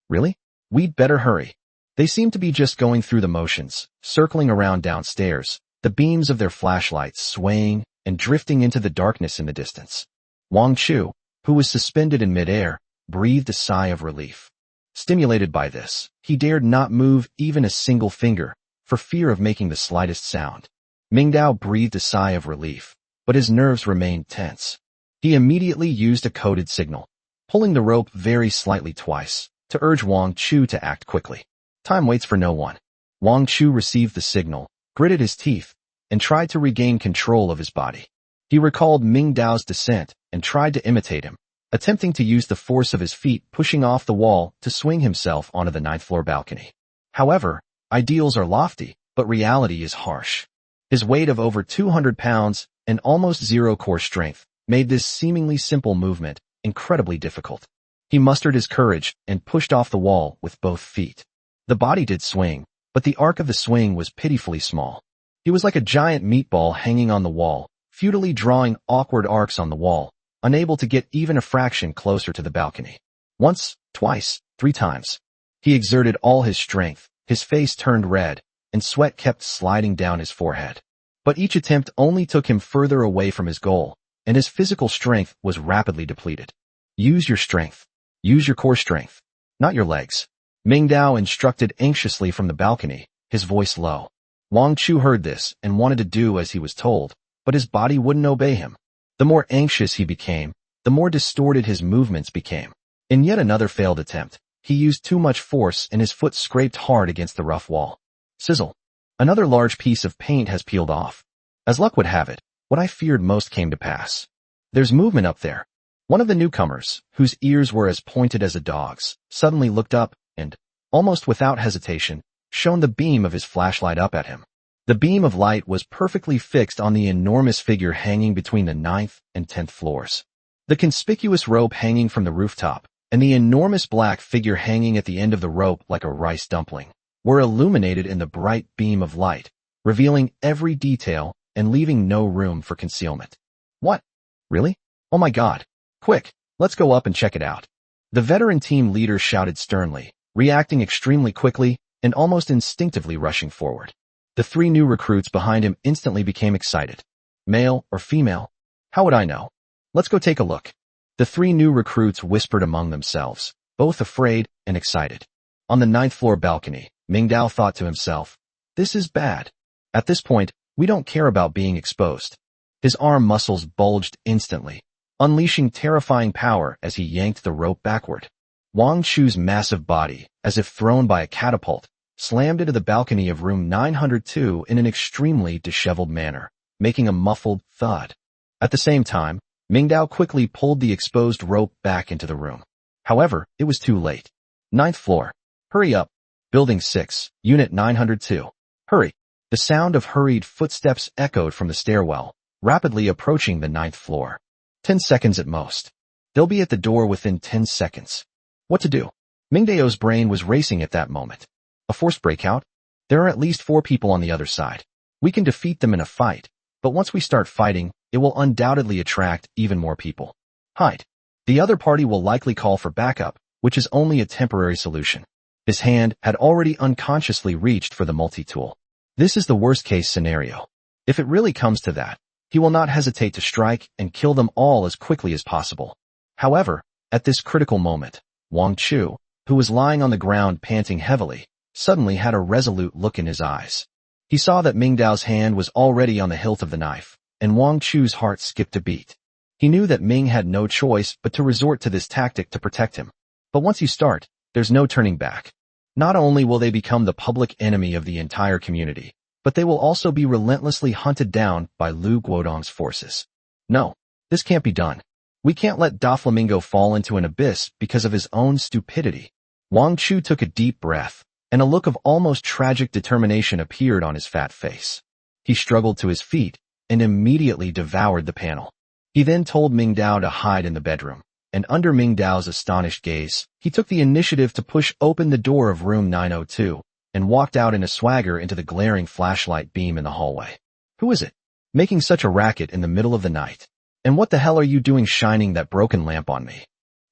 Really? We'd better hurry. They seemed to be just going through the motions, circling around downstairs, the beams of their flashlights swaying and drifting into the darkness in the distance. Wang Chu, who was suspended in midair, breathed a sigh of relief. Stimulated by this, he dared not move even a single finger, for fear of making the slightest sound. Mingdao breathed a sigh of relief, but his nerves remained tense. He immediately used a coded signal, pulling the rope very slightly twice, to urge Wang Chu to act quickly. Time waits for no one. Wang Chu received the signal, gritted his teeth, and tried to regain control of his body. He recalled Mingdao's descent and tried to imitate him, attempting to use the force of his feet pushing off the wall to swing himself onto the 9th-floor balcony. However, ideals are lofty, but reality is harsh. His weight of over 200 pounds and almost zero core strength made this seemingly simple movement incredibly difficult. He mustered his courage and pushed off the wall with both feet. The body did swing, but the arc of the swing was pitifully small. He was like a giant meatball hanging on the wall, futilely drawing awkward arcs on the wall, unable to get even a fraction closer to the balcony. Once, twice, 3 times. He exerted all his strength, his face turned red, and sweat kept sliding down his forehead. But each attempt only took him further away from his goal, and his physical strength was rapidly depleted. Use your strength. Use your core strength, not your legs. Mingdao instructed anxiously from the balcony, his voice low. Wang Chu heard this and wanted to do as he was told, but his body wouldn't obey him. The more anxious he became, the more distorted his movements became. In yet another failed attempt, he used too much force and his foot scraped hard against the rough wall. Sizzle. Another large piece of paint has peeled off. As luck would have it, what I feared most came to pass. There's movement up there. One of the newcomers, whose ears were as pointed as a dog's, suddenly looked up and, almost without hesitation, shone the beam of his flashlight up at him. The beam of light was perfectly fixed on the enormous figure hanging between the 9th and 10th floors. The conspicuous rope hanging from the rooftop, and the enormous black figure hanging at the end of the rope like a rice dumpling. were illuminated in the bright beam of light, revealing every detail and leaving no room for concealment. What? Really? Oh my God. Quick, let's go up and check it out. The veteran team leader shouted sternly, reacting extremely quickly and almost instinctively rushing forward. The 3 new recruits behind him instantly became excited. Male or female? How would I know? Let's go take a look. The 3 new recruits whispered among themselves, both afraid and excited. On the 9th floor balcony, Mingdao thought to himself, this is bad. At this point, we don't care about being exposed. His arm muscles bulged instantly, unleashing terrifying power as he yanked the rope backward. Wang Chu's massive body, as if thrown by a catapult, slammed into the balcony of room 902 in an extremely disheveled manner, making a muffled thud. At the same time, Mingdao quickly pulled the exposed rope back into the room. However, it was too late. 9th floor. Hurry up. Building 6, Unit 902. Hurry. The sound of hurried footsteps echoed from the stairwell, rapidly approaching the 9th floor. 10 seconds at most. They'll be at the door within 10 seconds. What to do? Mingdao's brain was racing at that moment. A forced breakout? There are at least 4 people on the other side. We can defeat them in a fight, but once we start fighting, it will undoubtedly attract even more people. Hide. The other party will likely call for backup, which is only a temporary solution. His hand had already unconsciously reached for the multi-tool. This is the worst-case scenario. If it really comes to that, he will not hesitate to strike and kill them all as quickly as possible. However, at this critical moment, Wang Chu, who was lying on the ground panting heavily, suddenly had a resolute look in his eyes. He saw that Mingdao's hand was already on the hilt of the knife, and Wang Chu's heart skipped a beat. He knew that Ming had no choice but to resort to this tactic to protect him. But once you start, there's no turning back. Not only will they become the public enemy of the entire community, but they will also be relentlessly hunted down by Lu Guodong's forces. No, this can't be done. We can't let Doflamingo fall into an abyss because of his own stupidity. Wang Chu took a deep breath, and a look of almost tragic determination appeared on his fat face. He struggled to his feet and immediately devoured the panel. He then told Mingdao to hide in the bedroom, and under Mingdao's astonished gaze, he took the initiative to push open the door of room 902 and walked out in a swagger into the glaring flashlight beam in the hallway. Who is it? Making such a racket in the middle of the night? And what the hell are you doing shining that broken lamp on me?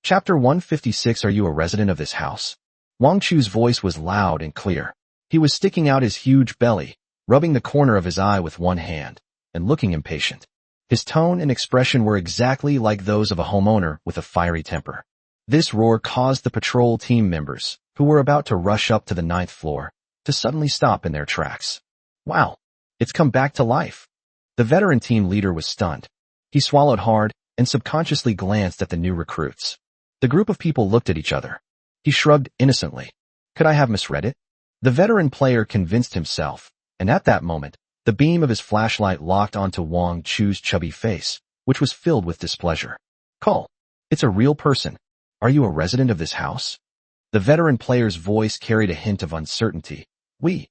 Chapter 156. Are you a resident of this house? Wang Chu's voice was loud and clear. He was sticking out his huge belly, rubbing the corner of his eye with one hand, and looking impatient. His tone and expression were exactly like those of a homeowner with a fiery temper. This roar caused the patrol team members, who were about to rush up to the 9th floor, to suddenly stop in their tracks. Wow, it's come back to life. The veteran team leader was stunned. He swallowed hard and subconsciously glanced at the new recruits. The group of people looked at each other. He shrugged innocently. Could I have misread it? The veteran player convinced himself, and at that moment, the beam of his flashlight locked onto Wang Chu's chubby face, which was filled with displeasure. Call. It's a real person. Are you a resident of this house? The veteran player's voice carried a hint of uncertainty. We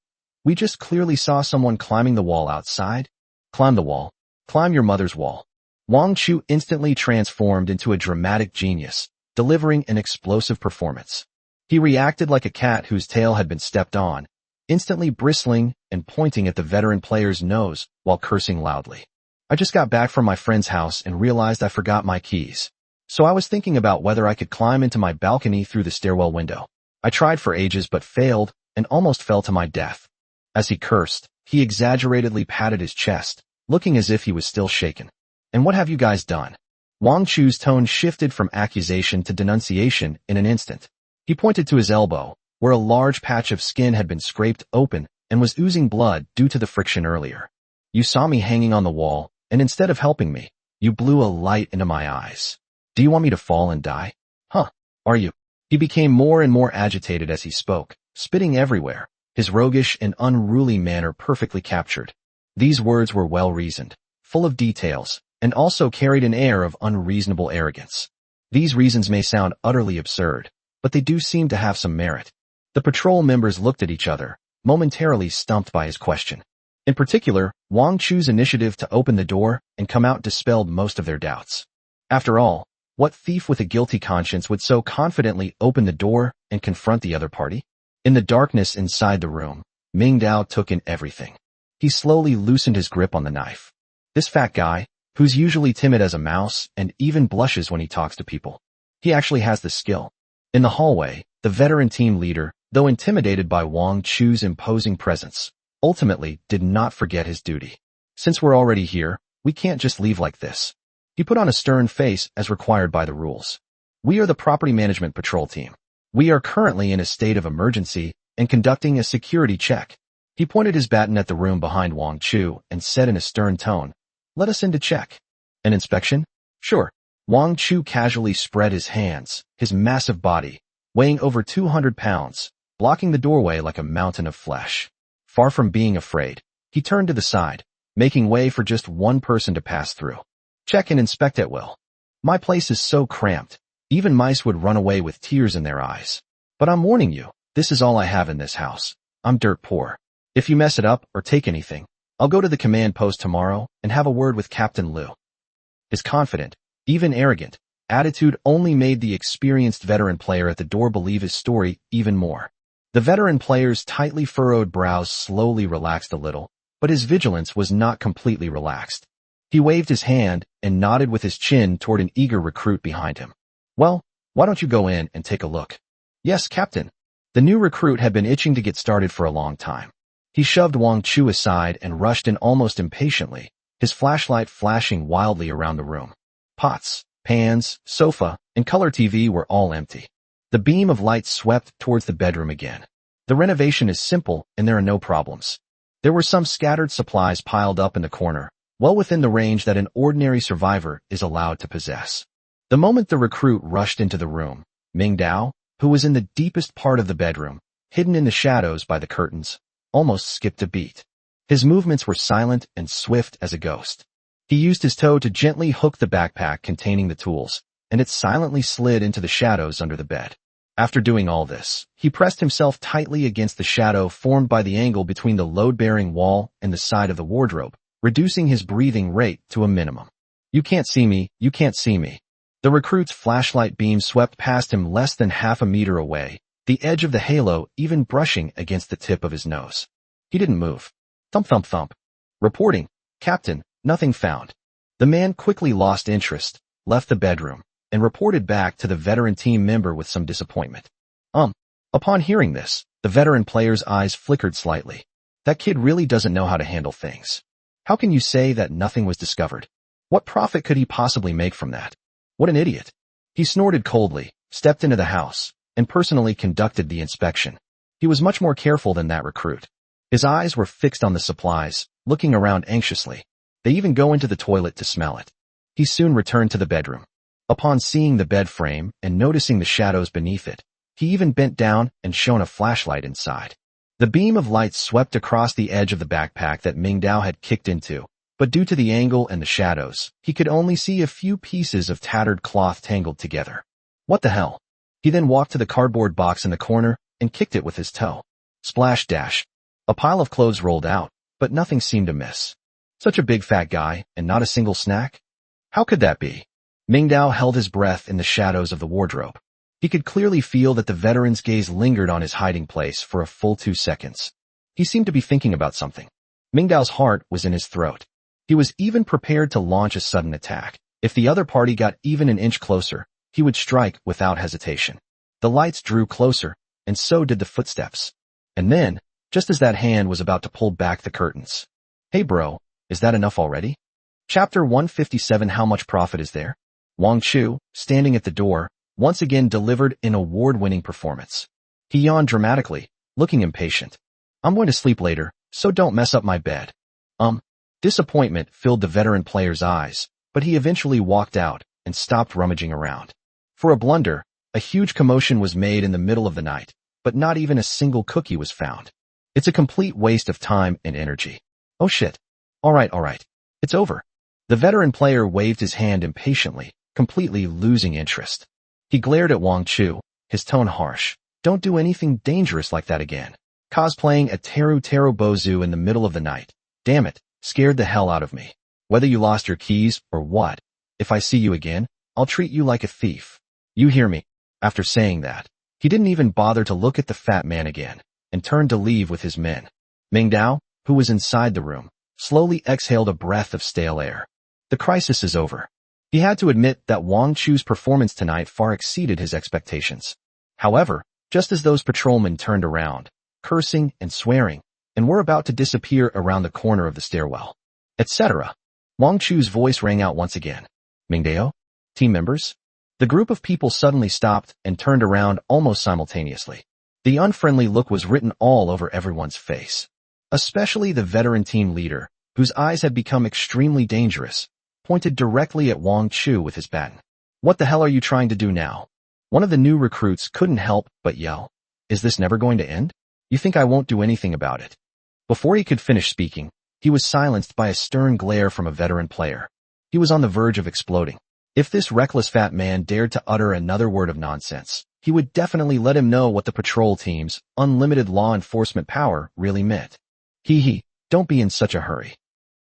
just clearly saw someone climbing the wall outside. Climb the wall. Climb your mother's wall. Wang Chu instantly transformed into a dramatic genius, delivering an explosive performance. He reacted like a cat whose tail had been stepped on, instantly bristling and pointing at the veteran player's nose while cursing loudly. I just got back from my friend's house and realized I forgot my keys. So I was thinking about whether I could climb into my balcony through the stairwell window. I tried for ages but failed and almost fell to my death. As he cursed, he exaggeratedly patted his chest, looking as if he was still shaken. And what have you guys done? Wang Chu's tone shifted from accusation to denunciation in an instant. He pointed to his elbow, where a large patch of skin had been scraped open and was oozing blood due to the friction earlier. You saw me hanging on the wall, and instead of helping me, you blew a light into my eyes. Do you want me to fall and die? Huh, are you? He became more and more agitated as he spoke, spitting everywhere, his roguish and unruly manner perfectly captured. These words were well-reasoned, full of details, and also carried an air of unreasonable arrogance. These reasons may sound utterly absurd, but they do seem to have some merit. The patrol members looked at each other, momentarily stumped by his question. In particular, Wang Chu's initiative to open the door and come out dispelled most of their doubts. After all, what thief with a guilty conscience would so confidently open the door and confront the other party? In the darkness inside the room, Ming Dao took in everything. He slowly loosened his grip on the knife. This fat guy, who's usually timid as a mouse and even blushes when he talks to people, he actually has the skill. In the hallway, the veteran team leader, though intimidated by Wang Chu's imposing presence, ultimately did not forget his duty. Since we're already here, we can't just leave like this. He put on a stern face as required by the rules. We are the property management patrol team. We are currently in a state of emergency and conducting a security check. He pointed his baton at the room behind Wang Chu and said in a stern tone, "Let us in to check." An inspection? Sure. Wang Chu casually spread his hands, his massive body, weighing over 200 pounds, blocking the doorway like a mountain of flesh. Far from being afraid, he turned to the side, making way for just one person to pass through. Check and inspect at will. My place is so cramped, even mice would run away with tears in their eyes. But I'm warning you, this is all I have in this house. I'm dirt poor. If you mess it up or take anything, I'll go to the command post tomorrow and have a word with Captain Liu. His confident, even arrogant, attitude only made the experienced veteran player at the door believe his story even more. The veteran player's tightly furrowed brows slowly relaxed a little, but his vigilance was not completely relaxed. He waved his hand and nodded with his chin toward an eager recruit behind him. Well, why don't you go in and take a look? Yes, Captain. The new recruit had been itching to get started for a long time. He shoved Wang Chu aside and rushed in almost impatiently, his flashlight flashing wildly around the room. Pots, pans, sofa, and color TV were all empty. The beam of light swept towards the bedroom again. The renovation is simple and there are no problems. There were some scattered supplies piled up in the corner, well within the range that an ordinary survivor is allowed to possess. The moment the recruit rushed into the room, Ming Dao, who was in the deepest part of the bedroom, hidden in the shadows by the curtains, almost skipped a beat. His movements were silent and swift as a ghost. He used his toe to gently hook the backpack containing the tools, and it silently slid into the shadows under the bed. After doing all this, he pressed himself tightly against the shadow formed by the angle between the load-bearing wall and the side of the wardrobe, reducing his breathing rate to a minimum. You can't see me, you can't see me. The recruit's flashlight beam swept past him less than half a meter away, the edge of the halo even brushing against the tip of his nose. He didn't move. Thump thump thump. Reporting, Captain, nothing found. The man quickly lost interest, left the bedroom, and reported back to the veteran team member with some disappointment. Upon hearing this, the veteran player's eyes flickered slightly. That kid really doesn't know how to handle things. How can you say that nothing was discovered? What profit could he possibly make from that? What an idiot. He snorted coldly, stepped into the house, and personally conducted the inspection. He was much more careful than that recruit. His eyes were fixed on the supplies, looking around anxiously. They even go into the toilet to smell it. He soon returned to the bedroom. Upon seeing the bed frame and noticing the shadows beneath it, he even bent down and shone a flashlight inside. The beam of light swept across the edge of the backpack that Ming Dao had kicked into, but due to the angle and the shadows, he could only see a few pieces of tattered cloth tangled together. What the hell? He then walked to the cardboard box in the corner and kicked it with his toe. Splash dash. A pile of clothes rolled out, but nothing seemed amiss. Such a big fat guy, and not a single snack? How could that be? Ming Dao held his breath in the shadows of the wardrobe. He could clearly feel that the veteran's gaze lingered on his hiding place for a full 2 seconds. He seemed to be thinking about something. Ming Dao's heart was in his throat. He was even prepared to launch a sudden attack. If the other party got even an inch closer, he would strike without hesitation. The lights drew closer, and so did the footsteps. And then, just as that hand was about to pull back the curtains. Hey bro, is that enough already? Chapter 157. How much profit is there? Wang Chu, standing at the door, once again delivered an award-winning performance. He yawned dramatically, looking impatient. I'm going to sleep later, so don't mess up my bed. Disappointment filled the veteran player's eyes, but he eventually walked out and stopped rummaging around. For a blunder, a huge commotion was made in the middle of the night, but not even a single cookie was found. It's a complete waste of time and energy. Oh shit. Alright. It's over. The veteran player waved his hand impatiently, completely losing interest. He glared at Wang Chu, his tone harsh. Don't do anything dangerous like that again. Cosplaying a Teru Teru Bozu in the middle of the night. Damn it, scared the hell out of me. Whether you lost your keys or what, if I see you again, I'll treat you like a thief. You hear me? After saying that, He didn't even bother to look at the fat man again, and turned to leave with his men. Ming Dao, who was inside the room, slowly exhaled a breath of stale air. The crisis is over. He had to admit that Wang Chu's performance tonight far exceeded his expectations. However, just as those patrolmen turned around, cursing and swearing, and were about to disappear around the corner of the stairwell, etc., Wang Chu's voice rang out once again. Ming Dao? Team members? The group of people suddenly stopped and turned around almost simultaneously. The unfriendly look was written all over everyone's face. Especially the veteran team leader, whose eyes had become extremely dangerous, pointed directly at Wang Chu with his baton. What the hell are you trying to do now? One of the new recruits couldn't help but yell. Is this never going to end? You think I won't do anything about it? Before he could finish speaking, he was silenced by a stern glare from a veteran player. He was on the verge of exploding. If this reckless fat man dared to utter another word of nonsense, he would definitely let him know what the patrol team's unlimited law enforcement power really meant. Don't be in such a hurry.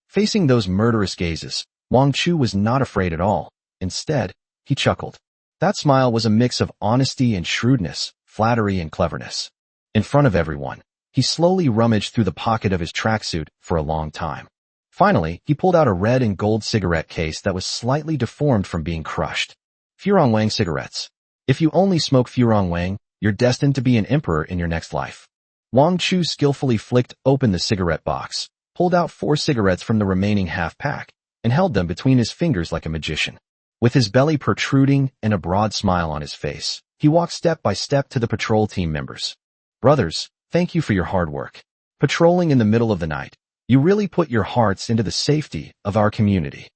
Facing those murderous gazes, Wang Chu was not afraid at all. Instead, he chuckled. That smile was a mix of honesty and shrewdness, flattery and cleverness. In front of everyone, he slowly rummaged through the pocket of his tracksuit for a long time. Finally, he pulled out a red and gold cigarette case that was slightly deformed from being crushed. Furong Wang cigarettes. If you only smoke Furong Wang, you're destined to be an emperor in your next life. Wang Chu skillfully flicked open the cigarette box, pulled out 4 cigarettes from the remaining half-pack, and held them between his fingers like a magician. With his belly protruding and a broad smile on his face, he walked step by step to the patrol team members. Brothers, thank you for your hard work. Patrolling in the middle of the night, you really put your hearts into the safety of our community.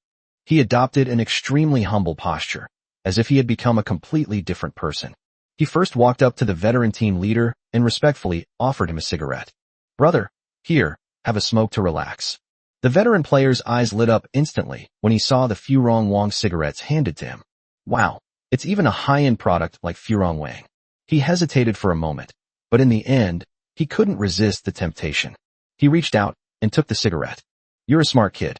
He adopted an extremely humble posture, as if he had become a completely different person. He first walked up to the veteran team leader and respectfully offered him a cigarette. Brother, here, have a smoke to relax. The veteran player's eyes lit up instantly when he saw the Furong Wang cigarettes handed to him. Wow, it's even a high-end product like Furong Wang. He hesitated for a moment, but in the end, he couldn't resist the temptation. He reached out and took the cigarette. You're a smart kid.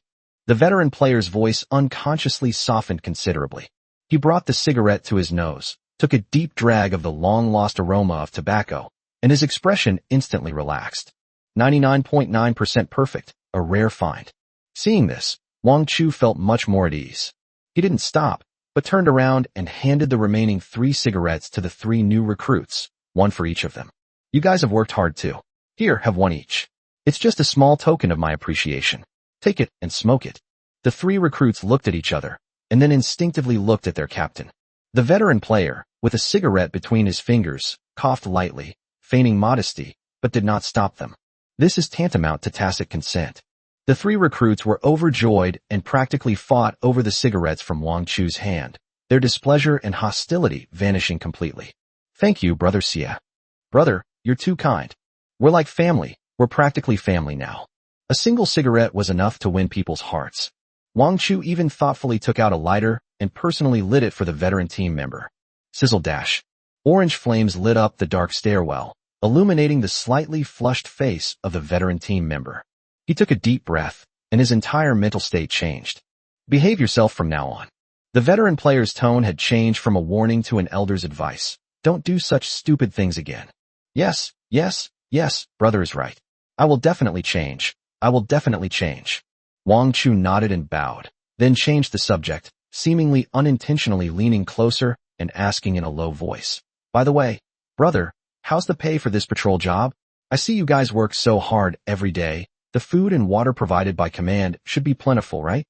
The veteran player's voice unconsciously softened considerably. He brought the cigarette to his nose, took a deep drag of the long-lost aroma of tobacco, and his expression instantly relaxed. 99.9% perfect, a rare find. Seeing this, Wang Chu felt much more at ease. He didn't stop, but turned around and handed the remaining 3 cigarettes to the 3 new recruits, 1 for each of them. You guys have worked hard too. Here, have 1 each. It's just a small token of my appreciation. Take it and smoke it. The 3 recruits looked at each other, and then instinctively looked at their captain. The veteran player, with a cigarette between his fingers, coughed lightly, feigning modesty, but did not stop them. This is tantamount to tacit consent. The 3 recruits were overjoyed and practically fought over the cigarettes from Wang Chu's hand, their displeasure and hostility vanishing completely. Thank you, Brother Xia. Brother, you're too kind. We're like family. We're practically family now. A single cigarette was enough to win people's hearts. Wang Chu even thoughtfully took out a lighter and personally lit it for the veteran team member. Sizzle dash. Orange flames lit up the dark stairwell, illuminating the slightly flushed face of the veteran team member. He took a deep breath, and his entire mental state changed. Behave yourself from now on. The veteran player's tone had changed from a warning to an elder's advice. Don't do such stupid things again. Yes, brother is right. I will definitely change. Wang Chu nodded and bowed, then changed the subject, seemingly unintentionally leaning closer and asking in a low voice. By the way, brother, how's the pay for this patrol job? I see you guys work so hard every day. The food and water provided by command should be plentiful, right?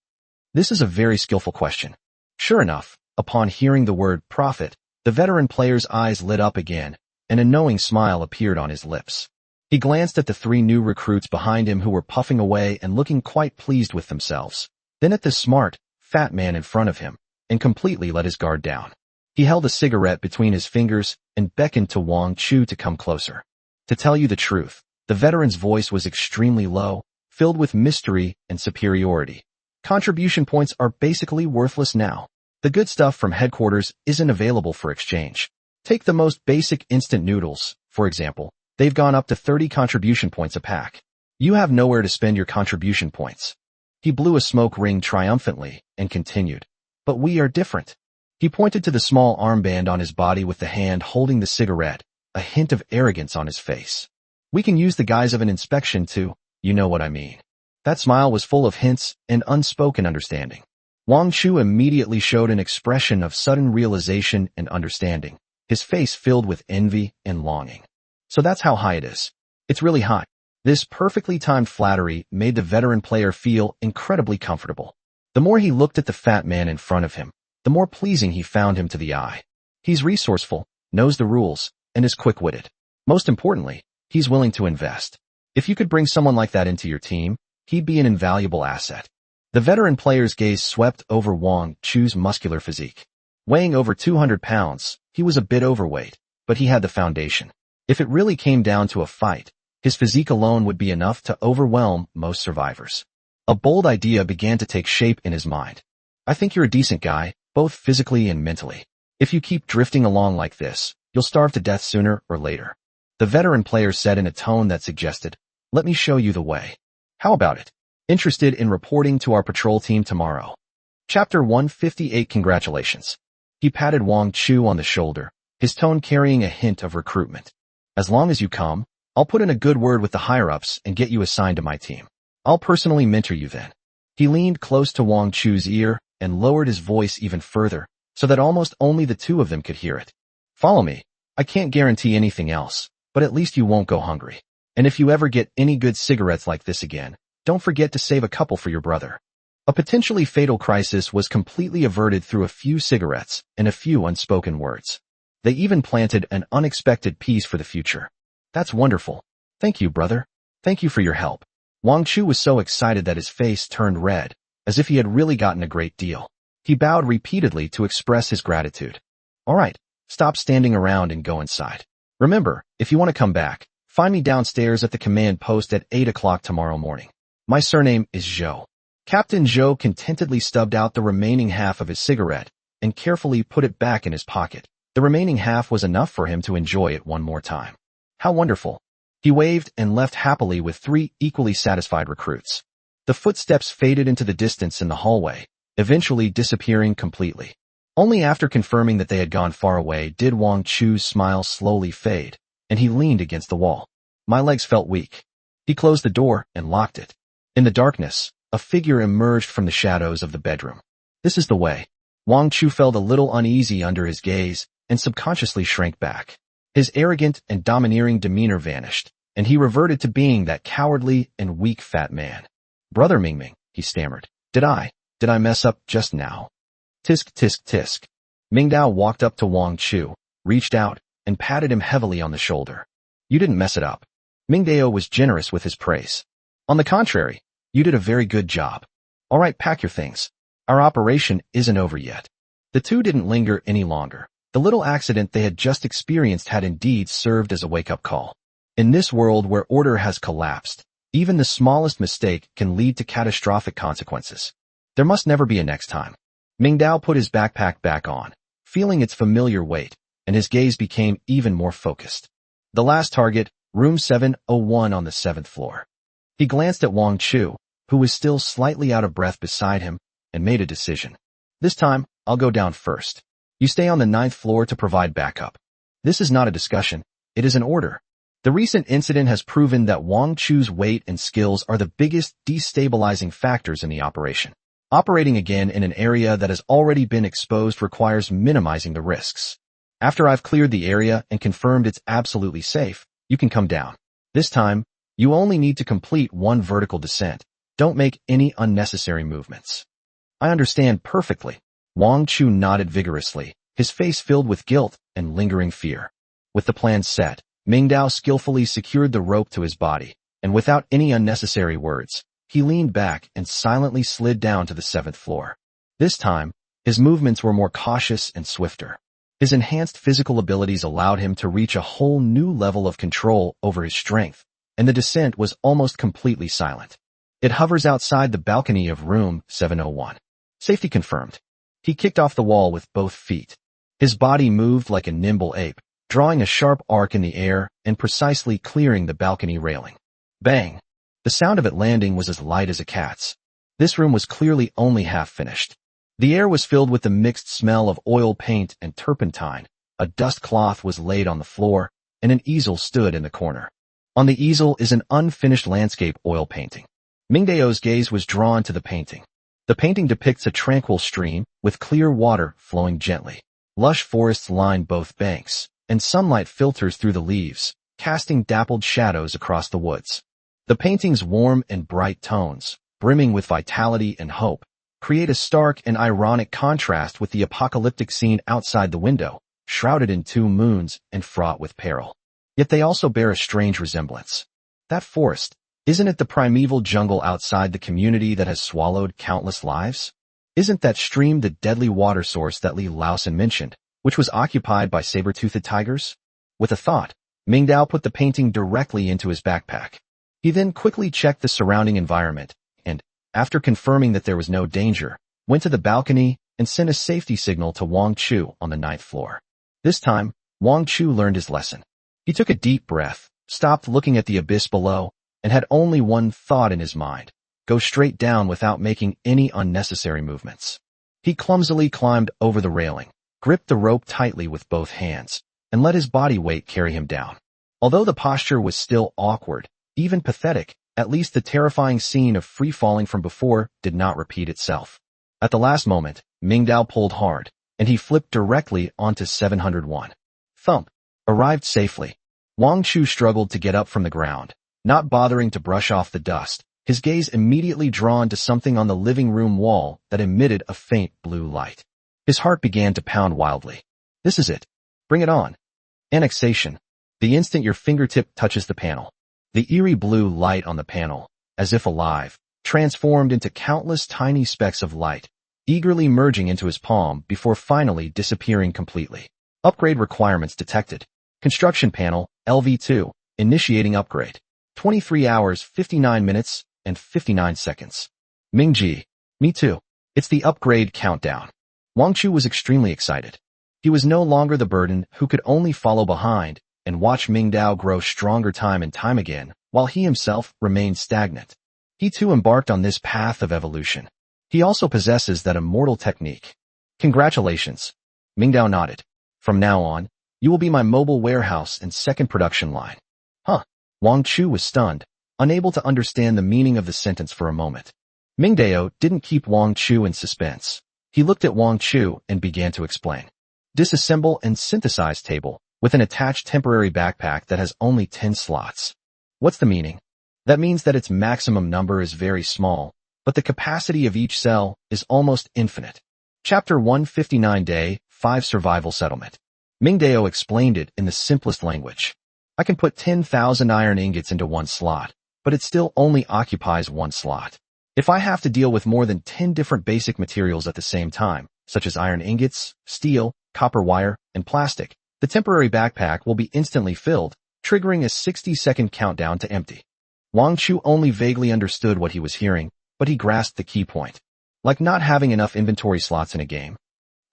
This is a very skillful question. Sure enough, upon hearing the word profit, the veteran player's eyes lit up again, and a knowing smile appeared on his lips. He glanced at the 3 new recruits behind him who were puffing away and looking quite pleased with themselves, then at the smart, fat man in front of him, and completely let his guard down. He held a cigarette between his fingers and beckoned to Wang Chu to come closer. To tell you the truth, the veteran's voice was extremely low, filled with mystery and superiority. Contribution points are basically worthless now. The good stuff from headquarters isn't available for exchange. Take the most basic instant noodles, for example. They've gone up to 30 contribution points a pack. You have nowhere to spend your contribution points. He blew a smoke ring triumphantly and continued. But we are different. He He pointed to the small armband on his body with the hand holding the cigarette, a hint of arrogance on his face. We can use the guise of an inspection to, you know what I mean. That smile was full of hints and unspoken understanding. Wang Chu immediately showed an expression of sudden realization and understanding, his face filled with envy and longing. So that's how high it is. It's really high. This perfectly timed flattery made the veteran player feel incredibly comfortable. The more he looked at the fat man in front of him, the more pleasing he found him to the eye. He's resourceful, knows the rules, and is quick-witted. Most importantly, he's willing to invest. If you could bring someone like that into your team, he'd be an invaluable asset. The veteran player's gaze swept over Wang Chu's muscular physique. Weighing over 200 pounds, he was a bit overweight, but he had the foundation. If it really came down to a fight, his physique alone would be enough to overwhelm most survivors. A bold idea began to take shape in his mind. I think you're a decent guy, both physically and mentally. If you keep drifting along like this, you'll starve to death sooner or later. The veteran player said in a tone that suggested, let me show you the way. How about it? Interested in reporting to our patrol team tomorrow? Chapter 158. Congratulations. He patted Wang Chu on the shoulder, his tone carrying a hint of recruitment. As long as you come, I'll put in a good word with the higher-ups and get you assigned to my team. I'll personally mentor you then. He leaned close to Wang Chu's ear and lowered his voice even further, so that almost only the two of them could hear it. Follow me. I can't guarantee anything else, but at least you won't go hungry. And if you ever get any good cigarettes like this again, don't forget to save a couple for your brother. A potentially fatal crisis was completely averted through a few cigarettes and a few unspoken words. They even planted an unexpected piece for the future. That's wonderful. Thank you, brother. Thank you for your help. Wang Chu was so excited that his face turned red, as if he had really gotten a great deal. He bowed repeatedly to express his gratitude. All right, stop standing around and go inside. Remember, if you want to come back, find me downstairs at the command post at 8 o'clock tomorrow morning. My surname is Zhou. Captain Zhou contentedly stubbed out the remaining half of his cigarette and carefully put it back in his pocket. The remaining half was enough for him to enjoy it one more time. How wonderful. He waved and left happily with 3 equally satisfied recruits. The footsteps faded into the distance in the hallway, eventually disappearing completely. Only after confirming that they had gone far away did Wang Chu's smile slowly fade, and he leaned against the wall. My legs felt weak. He closed the door and locked it. In the darkness, a figure emerged from the shadows of the bedroom. This is the way. Wang Chu felt a little uneasy under his gaze and subconsciously shrank back. His arrogant and domineering demeanor vanished, and he reverted to being that cowardly and weak fat man. Brother Mingming, he stammered. Did I mess up just now? Tisk tisk tisk. Mingdao walked up to Wang Chu, reached out, and patted him heavily on the shoulder. You didn't mess it up. Mingdao was generous with his praise. On the contrary, you did a very good job. All right, pack your things. Our operation isn't over yet. The two didn't linger any longer. The little accident they had just experienced had indeed served as a wake-up call. In this world where order has collapsed, even the smallest mistake can lead to catastrophic consequences. There must never be a next time. Mingdao put his backpack back on, feeling its familiar weight, and his gaze became even more focused. The last target, room 701 on the 7th floor. He glanced at Wang Chu, who was still slightly out of breath beside him, and made a decision. This time, I'll go down first. You stay on the 9th floor to provide backup. This is not a discussion, it is an order. The recent incident has proven that Wang Chu's weight and skills are the biggest destabilizing factors in the operation. Operating again in an area that has already been exposed requires minimizing the risks. After I've cleared the area and confirmed it's absolutely safe, you can come down. This time, you only need to complete 1 vertical descent. Don't make any unnecessary movements. I understand perfectly. Wang Chu nodded vigorously, his face filled with guilt and lingering fear. With the plan set, Mingdao skillfully secured the rope to his body, and without any unnecessary words, he leaned back and silently slid down to the 7th floor. This time, his movements were more cautious and swifter. His enhanced physical abilities allowed him to reach a whole new level of control over his strength, and the descent was almost completely silent. It hovers outside the balcony of room 701. Safety confirmed. He kicked off the wall with both feet. His body moved like a nimble ape, drawing a sharp arc in the air and precisely clearing the balcony railing. Bang! The sound of it landing was as light as a cat's. This room was clearly only half finished. The air was filled with the mixed smell of oil paint and turpentine. A dust cloth was laid on the floor, and an easel stood in the corner. On the easel is an unfinished landscape oil painting. Mingdao's gaze was drawn to the painting. The painting depicts a tranquil stream, with clear water flowing gently. Lush forests line both banks, and sunlight filters through the leaves, casting dappled shadows across the woods. The painting's warm and bright tones, brimming with vitality and hope, create a stark and ironic contrast with the apocalyptic scene outside the window, shrouded in two moons and fraught with peril. Yet they also bear a strange resemblance. That forest, isn't it the primeval jungle outside the community that has swallowed countless lives? Isn't that stream the deadly water source that Li Laosan mentioned, which was occupied by saber-toothed tigers? With a thought, Mingdao put the painting directly into his backpack. He then quickly checked the surrounding environment, and, after confirming that there was no danger, went to the balcony and sent a safety signal to Wang Chu on the 9th floor. This time, Wang Chu learned his lesson. He took a deep breath, stopped looking at the abyss below, and had only one thought in his mind: go straight down without making any unnecessary movements. He clumsily climbed over the railing, gripped the rope tightly with both hands, and let his body weight carry him down. Although the posture was still awkward, even pathetic, at least the terrifying scene of free falling from before did not repeat itself. At the last moment, Mingdao pulled hard, and he flipped directly onto 701. Thump! Arrived safely. Wang Chu struggled to get up from the ground, not bothering to brush off the dust, his gaze immediately drawn to something on the living room wall that emitted a faint blue light. His heart began to pound wildly. This is it. Bring it on. Annexation. The instant your fingertip touches the panel. The eerie blue light on the panel, as if alive, transformed into countless tiny specks of light, eagerly merging into his palm before finally disappearing completely. Upgrade requirements detected. Construction panel, LV2, initiating upgrade. 23 hours, 59 minutes, and 59 seconds. Mingji. Me too. It's the upgrade countdown. Wang Chu was extremely excited. He was no longer the burden who could only follow behind and watch Mingdao grow stronger time and time again, while he himself remained stagnant. He too embarked on this path of evolution. He also possesses that immortal technique. Congratulations. Mingdao nodded. From now on, you will be my mobile warehouse and second production line. Huh. Wang Chu was stunned, unable to understand the meaning of the sentence for a moment. Mingdao didn't keep Wang Chu in suspense. He looked at Wang Chu and began to explain. Disassemble and synthesize table, with an attached temporary backpack that has only 10 slots. What's the meaning? That means that its maximum number is very small, but the capacity of each cell is almost infinite. Chapter 159 Day 5 Survival Settlement. Mingdao explained it in the simplest language. I can put 10,000 iron ingots into one slot, but it still only occupies one slot. If I have to deal with more than 10 different basic materials at the same time, such as iron ingots, steel, copper wire, and plastic, the temporary backpack will be instantly filled, triggering a 60-second countdown to empty. Wang Chu only vaguely understood what he was hearing, but he grasped the key point. Like not having enough inventory slots in a game.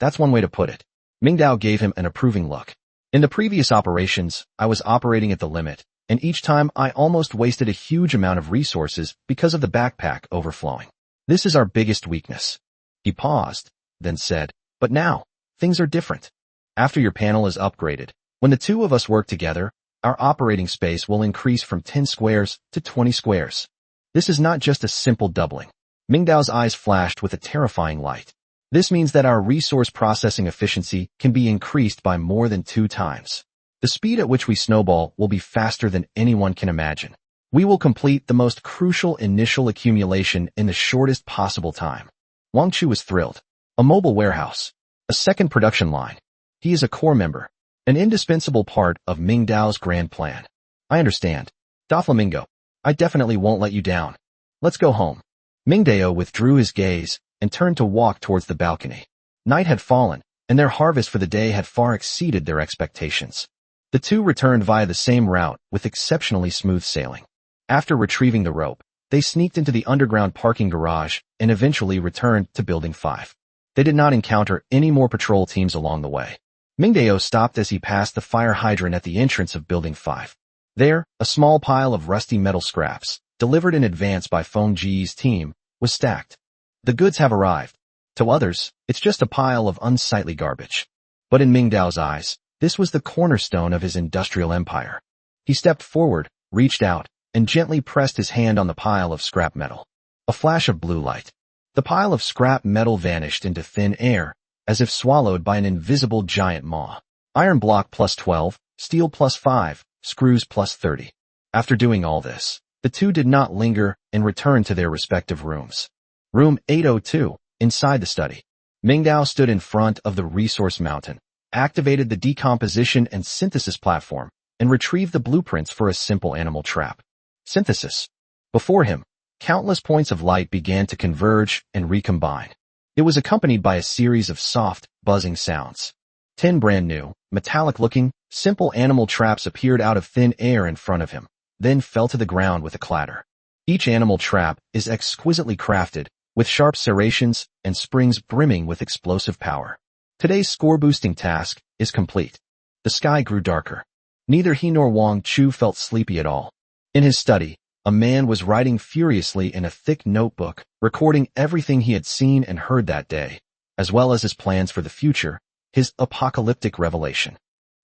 That's one way to put it. Mingdao gave him an approving look. In the previous operations, I was operating at the limit, and each time I almost wasted a huge amount of resources because of the backpack overflowing. This is our biggest weakness. He paused, then said, but now, things are different. After your panel is upgraded, when the two of us work together, our operating space will increase from 10 squares to 20 squares. This is not just a simple doubling. Mingdao's eyes flashed with a terrifying light. This means that our resource processing efficiency can be increased by more than 2 times. The speed at which we snowball will be faster than anyone can imagine. We will complete the most crucial initial accumulation in the shortest possible time. Wang Chu was thrilled. A mobile warehouse. A second production line. He is a core member. An indispensable part of Mingdao's grand plan. I understand. Doflamingo, I definitely won't let you down. Let's go home. Mingdao withdrew his gaze and turned to walk towards the balcony. Night had fallen, and their harvest for the day had far exceeded their expectations. The two returned via the same route with exceptionally smooth sailing. After retrieving the rope, they sneaked into the underground parking garage and eventually returned to Building 5. They did not encounter any more patrol teams along the way. Mingdao stopped as he passed the fire hydrant at the entrance of Building 5. There, a small pile of rusty metal scraps, delivered in advance by Feng Ji's team, was stacked. The goods have arrived. To others, it's just a pile of unsightly garbage. But in Mingdao's eyes, this was the cornerstone of his industrial empire. He stepped forward, reached out, and gently pressed his hand on the pile of scrap metal. A flash of blue light. The pile of scrap metal vanished into thin air, as if swallowed by an invisible giant maw. Iron block plus 12, steel plus 5, screws plus 30. After doing all this, the two did not linger and returned to their respective rooms. Room 802, inside the study. Mingdao stood in front of the resource mountain, activated the decomposition and synthesis platform, and retrieved the blueprints for a simple animal trap. Synthesis. Before him, countless points of light began to converge and recombine. It was accompanied by a series of soft, buzzing sounds. 10 brand new, metallic-looking, simple animal traps appeared out of thin air in front of him, then fell to the ground with a clatter. Each animal trap is exquisitely crafted, with sharp serrations and springs brimming with explosive power. Today's score-boosting task is complete. The sky grew darker. Neither he nor Wang Chu felt sleepy at all. In his study, a man was writing furiously in a thick notebook, recording everything he had seen and heard that day, as well as his plans for the future, his apocalyptic revelation.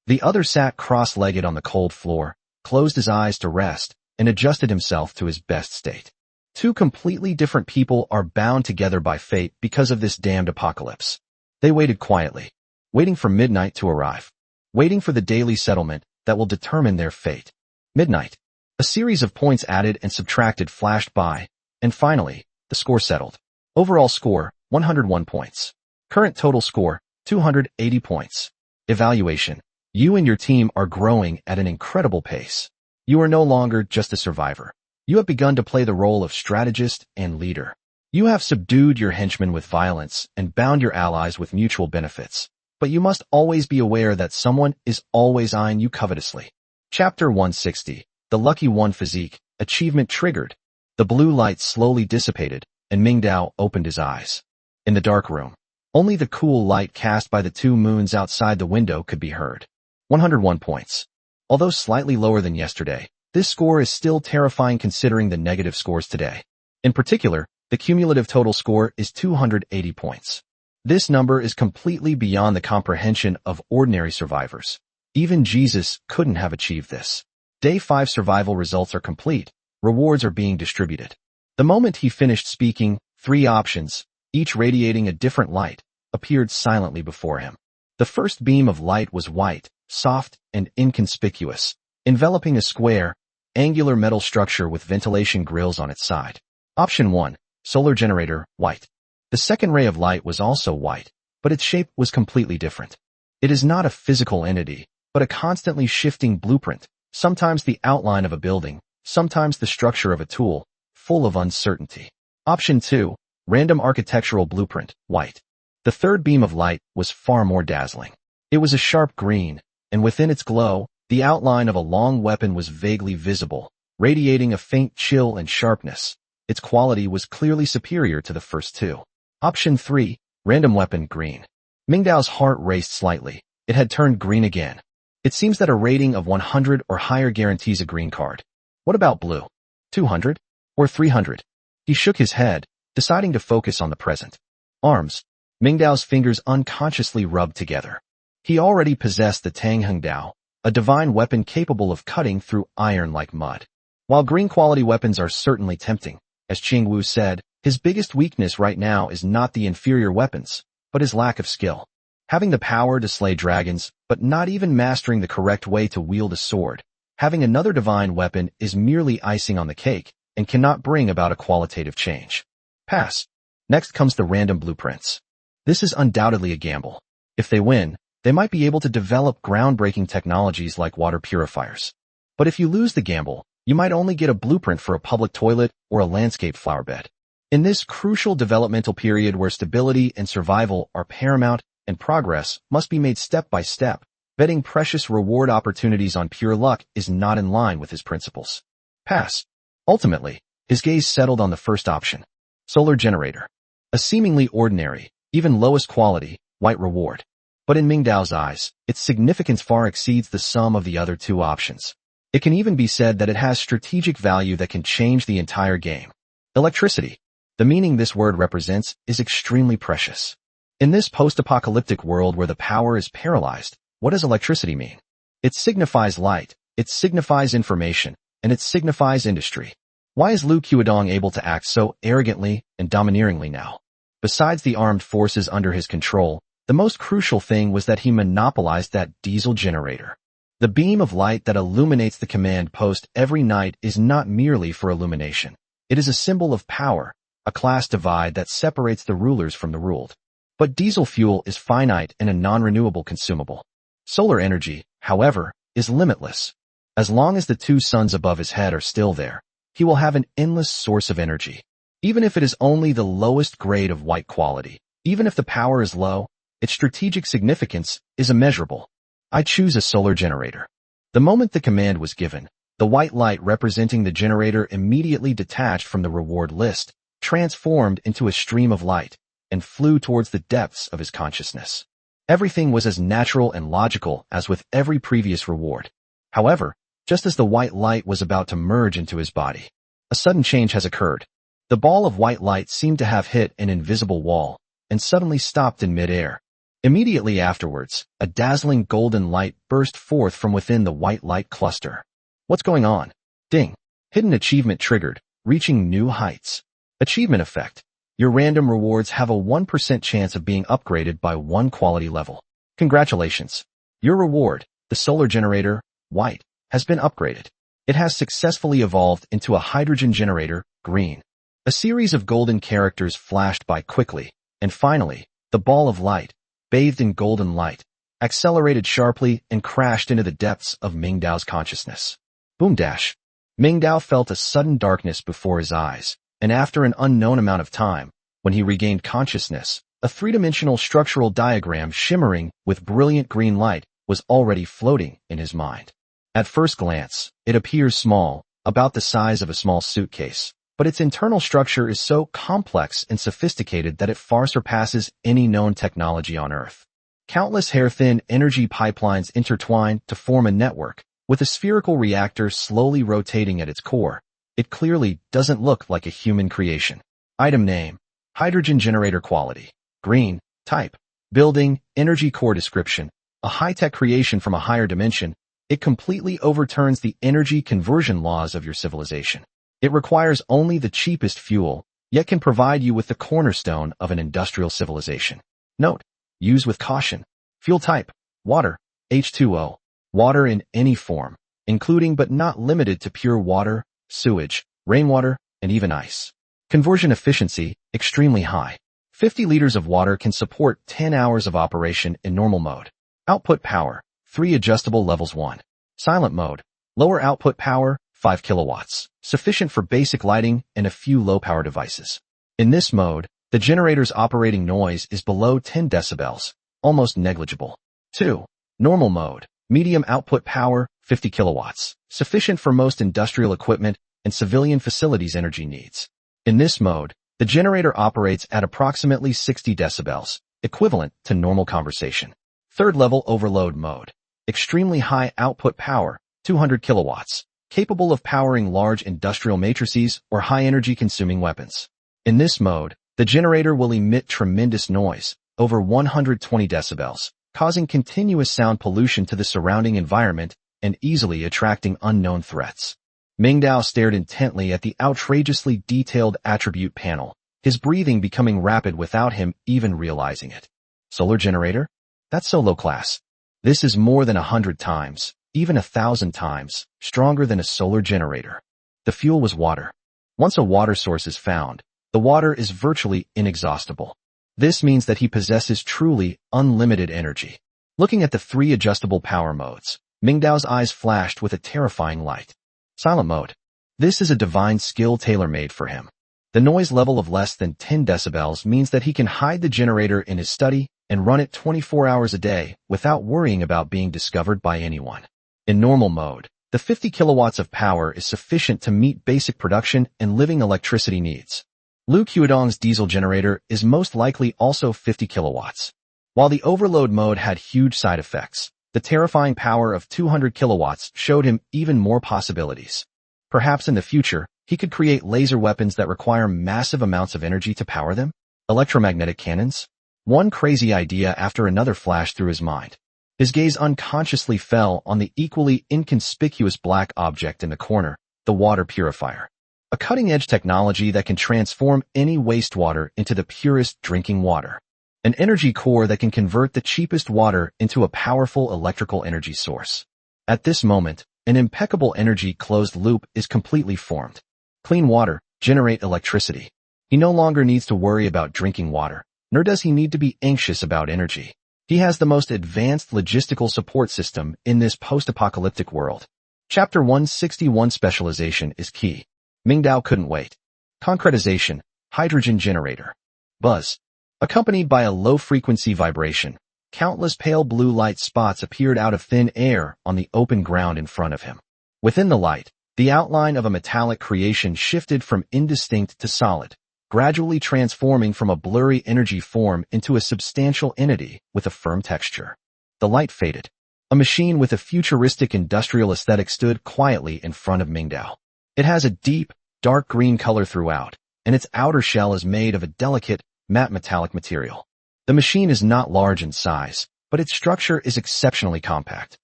The other sat cross-legged on the cold floor, closed his eyes to rest, and adjusted himself to his best state. Two completely different people are bound together by fate because of this damned apocalypse. They waited quietly, waiting for midnight to arrive, waiting for the daily settlement that will determine their fate. Midnight. A series of points added and subtracted flashed by, and finally, the score settled. Overall score, 101 points. Current total score, 280 points. Evaluation. You and your team are growing at an incredible pace. You are no longer just a survivor. You have begun to play the role of strategist and leader. You have subdued your henchmen with violence and bound your allies with mutual benefits. But you must always be aware that someone is always eyeing you covetously. Chapter 160. The Lucky One Physique. Achievement triggered. The blue light slowly dissipated, and Mingdao opened his eyes. In the dark room, only the cool light cast by the two moons outside the window could be heard. 101 points. Although slightly lower than yesterday, this score is still terrifying considering the negative scores today. In particular, the cumulative total score is 280 points. This number is completely beyond the comprehension of ordinary survivors. Even Jesus couldn't have achieved this. Day 5 survival results are complete. Rewards are being distributed. The moment he finished speaking, 3 options, each radiating a different light, appeared silently before him. The first beam of light was white, soft, and inconspicuous, enveloping a square, angular metal structure with ventilation grills on its side. Option 1. Solar generator, white. The second ray of light was also white, but its shape was completely different. It is not a physical entity, but a constantly shifting blueprint, sometimes the outline of a building, sometimes the structure of a tool, full of uncertainty. Option 2. Random architectural blueprint, white. The third beam of light was far more dazzling. It was a sharp green, and within its glow, the outline of a long weapon was vaguely visible, radiating a faint chill and sharpness. Its quality was clearly superior to the first two. Option 3. Random weapon, green. Mingdao's heart raced slightly. It had turned green again. It seems that a rating of 100 or higher guarantees a green card. What about blue? 200? Or 300? He shook his head, deciding to focus on the present. Arms. Mingdao's fingers unconsciously rubbed together. He already possessed the Tang Heng Dao, a divine weapon capable of cutting through iron like mud. While green quality weapons are certainly tempting, as Qing Wu said, his biggest weakness right now is not the inferior weapons, but his lack of skill. Having the power to slay dragons, but not even mastering the correct way to wield a sword. Having another divine weapon is merely icing on the cake and cannot bring about a qualitative change. Pass. Next comes the random blueprints. This is undoubtedly a gamble. If they win, they might be able to develop groundbreaking technologies like water purifiers. But if you lose the gamble, you might only get a blueprint for a public toilet or a landscape flower bed. In this crucial developmental period where stability and survival are paramount and progress must be made step by step, betting precious reward opportunities on pure luck is not in line with his principles. Pass. Ultimately, his gaze settled on the first option. Solar generator. A seemingly ordinary, even lowest quality, white reward. But in Mingdao's eyes, its significance far exceeds the sum of the other two options. It can even be said that it has strategic value that can change the entire game. Electricity. The meaning this word represents is extremely precious. In this post-apocalyptic world where the power is paralyzed, what does electricity mean? It signifies light, it signifies information, and it signifies industry. Why is Lu Qiudong able to act so arrogantly and domineeringly now? Besides the armed forces under his control, the most crucial thing was that he monopolized that diesel generator. The beam of light that illuminates the command post every night is not merely for illumination. It is a symbol of power, a class divide that separates the rulers from the ruled. But diesel fuel is finite and a non-renewable consumable. Solar energy, however, is limitless. As long as the two suns above his head are still there, he will have an endless source of energy. Even if it is only the lowest grade of white quality, even if the power is low, its strategic significance is immeasurable. I choose a solar generator. The moment the command was given, the white light representing the generator immediately detached from the reward list, transformed into a stream of light, and flew towards the depths of his consciousness. Everything was as natural and logical as with every previous reward. However, just as the white light was about to merge into his body, a sudden change has occurred. The ball of white light seemed to have hit an invisible wall, and suddenly stopped in midair. Immediately afterwards, a dazzling golden light burst forth from within the white light cluster. What's going on? Ding! Hidden achievement triggered, reaching new heights. Achievement effect. Your random rewards have a 1% chance of being upgraded by 1 quality level. Congratulations! Your reward, the solar generator, white, has been upgraded. It has successfully evolved into a hydrogen generator, green. A series of golden characters flashed by quickly, and finally, the ball of light, bathed in golden light, accelerated sharply and crashed into the depths of Mingdao's consciousness. Boom dash! Mingdao felt a sudden darkness before his eyes, and after an unknown amount of time, when he regained consciousness, a three-dimensional structural diagram shimmering with brilliant green light was already floating in his mind. At first glance, it appears small, about the size of a small suitcase, but its internal structure is so complex and sophisticated that it far surpasses any known technology on Earth. Countless hair-thin energy pipelines intertwine to form a network, with a spherical reactor slowly rotating at its core. It clearly doesn't look like a human creation. Item name: hydrogen generator quality, green, type, building, energy core description, a high-tech creation from a higher dimension. It completely overturns the energy conversion laws of your civilization. It requires only the cheapest fuel, yet can provide you with the cornerstone of an industrial civilization. Note: use with caution. Fuel type: water, H2O, water in any form, including but not limited to pure water, sewage, rainwater, and even ice. Conversion efficiency: extremely high. 50 liters of water can support 10 hours of operation in normal mode. Output power: 3 adjustable levels 1. Silent mode: lower output power, 5 kilowatts, sufficient for basic lighting and a few low-power devices. In this mode, the generator's operating noise is below 10 decibels, almost negligible. 2. Normal mode: medium output power, 50 kilowatts, sufficient for most industrial equipment and civilian facilities' energy needs. In this mode, the generator operates at approximately 60 decibels, equivalent to normal conversation. Third level overload mode: extremely high output power, 200 kilowatts, capable of powering large industrial matrices or high-energy consuming weapons. In this mode, the generator will emit tremendous noise, over 120 decibels, causing continuous sound pollution to the surrounding environment and easily attracting unknown threats. Mingdao stared intently at the outrageously detailed attribute panel, his breathing becoming rapid without him even realizing it. Solar generator? That's so low class. This is more than 100 times, even 1,000 times, stronger than a solar generator. The fuel was water. Once a water source is found, the water is virtually inexhaustible. This means that he possesses truly unlimited energy. Looking at the 3 adjustable power modes, Mingdao's eyes flashed with a terrifying light. Silent mode. This is a divine skill tailor-made for him. The noise level of less than 10 decibels means that he can hide the generator in his study and run it 24 hours a day without worrying about being discovered by anyone. In normal mode, the 50 kilowatts of power is sufficient to meet basic production and living electricity needs. Lu Qiudong's diesel generator is most likely also 50 kilowatts. While the overload mode had huge side effects, the terrifying power of 200 kilowatts showed him even more possibilities. Perhaps in the future, He could create laser weapons that require massive amounts of energy to power them? Electromagnetic cannons? One crazy idea after another flashed through his mind. His gaze unconsciously fell on the equally inconspicuous black object in the corner, the water purifier. A cutting-edge technology that can transform any wastewater into the purest drinking water. An energy core that can convert the cheapest water into a powerful electrical energy source. At this moment, an impeccable energy closed loop is completely formed. Clean water, generate electricity. He no longer needs to worry about drinking water, nor does he need to be anxious about energy. He has the most advanced logistical support system in this post-apocalyptic world. Chapter 161 Specialization is key. Mingdao couldn't wait. Concretization, hydrogen generator. Buzz. Accompanied by a low-frequency vibration, countless pale blue light spots appeared out of thin air on the open ground in front of him. Within the light, the outline of a metallic creation shifted from indistinct to solid, gradually transforming from a blurry energy form into a substantial entity with a firm texture. The light faded. A machine with a futuristic industrial aesthetic stood quietly in front of Mingdao. It has a deep, dark green color throughout, and its outer shell is made of a delicate, matte metallic material. The machine is not large in size, but its structure is exceptionally compact.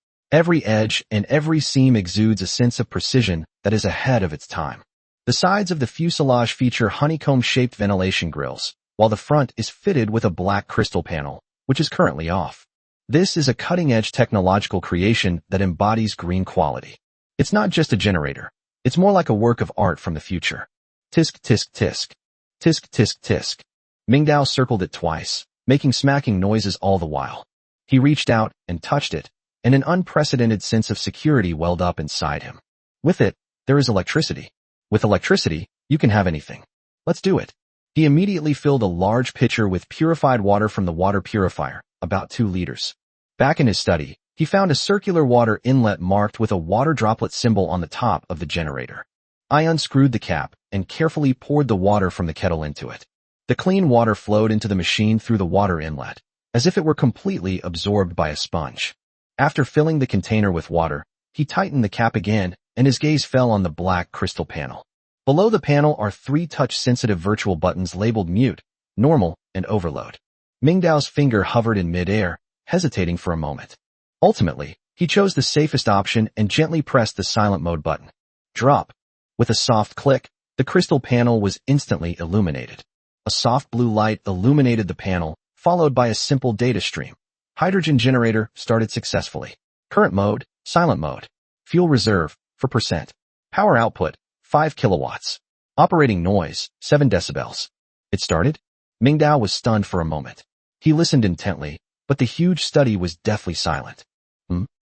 Every edge and every seam exudes a sense of precision that is ahead of its time. The sides of the fuselage feature honeycomb-shaped ventilation grills, while the front is fitted with a black crystal panel, which is currently off. This is a cutting-edge technological creation that embodies green quality. It's not just a generator. It's more like a work of art from the future. Tisk tisk tisk. Tisk tisk tisk. Mingdao circled it twice, making smacking noises all the while. He reached out and touched it, and an unprecedented sense of security welled up inside him. With it, there is electricity. With electricity, you can have anything. Let's do it. He immediately filled a large pitcher with purified water from the water purifier, about 2 liters. Back in his study, he found a circular water inlet marked with a water droplet symbol on the top of the generator. I unscrewed the cap and carefully poured the water from the kettle into it. The clean water flowed into the machine through the water inlet, as if it were completely absorbed by a sponge. After filling the container with water, he tightened the cap again, and his gaze fell on the black crystal panel. Below the panel are 3 touch-sensitive virtual buttons labeled Mute, Normal, and Overload. Mingdao's finger hovered in mid-air, hesitating for a moment. Ultimately, he chose the safest option and gently pressed the silent mode button. Drop. With a soft click, the crystal panel was instantly illuminated. A soft blue light illuminated the panel, followed by a simple data stream. Hydrogen generator started successfully. Current mode, silent mode. Fuel reserve, 4%. Power output, 5 kilowatts. Operating noise, 7 decibels. It started? Mingdao was stunned for a moment. He listened intently, but the huge study was deathly silent.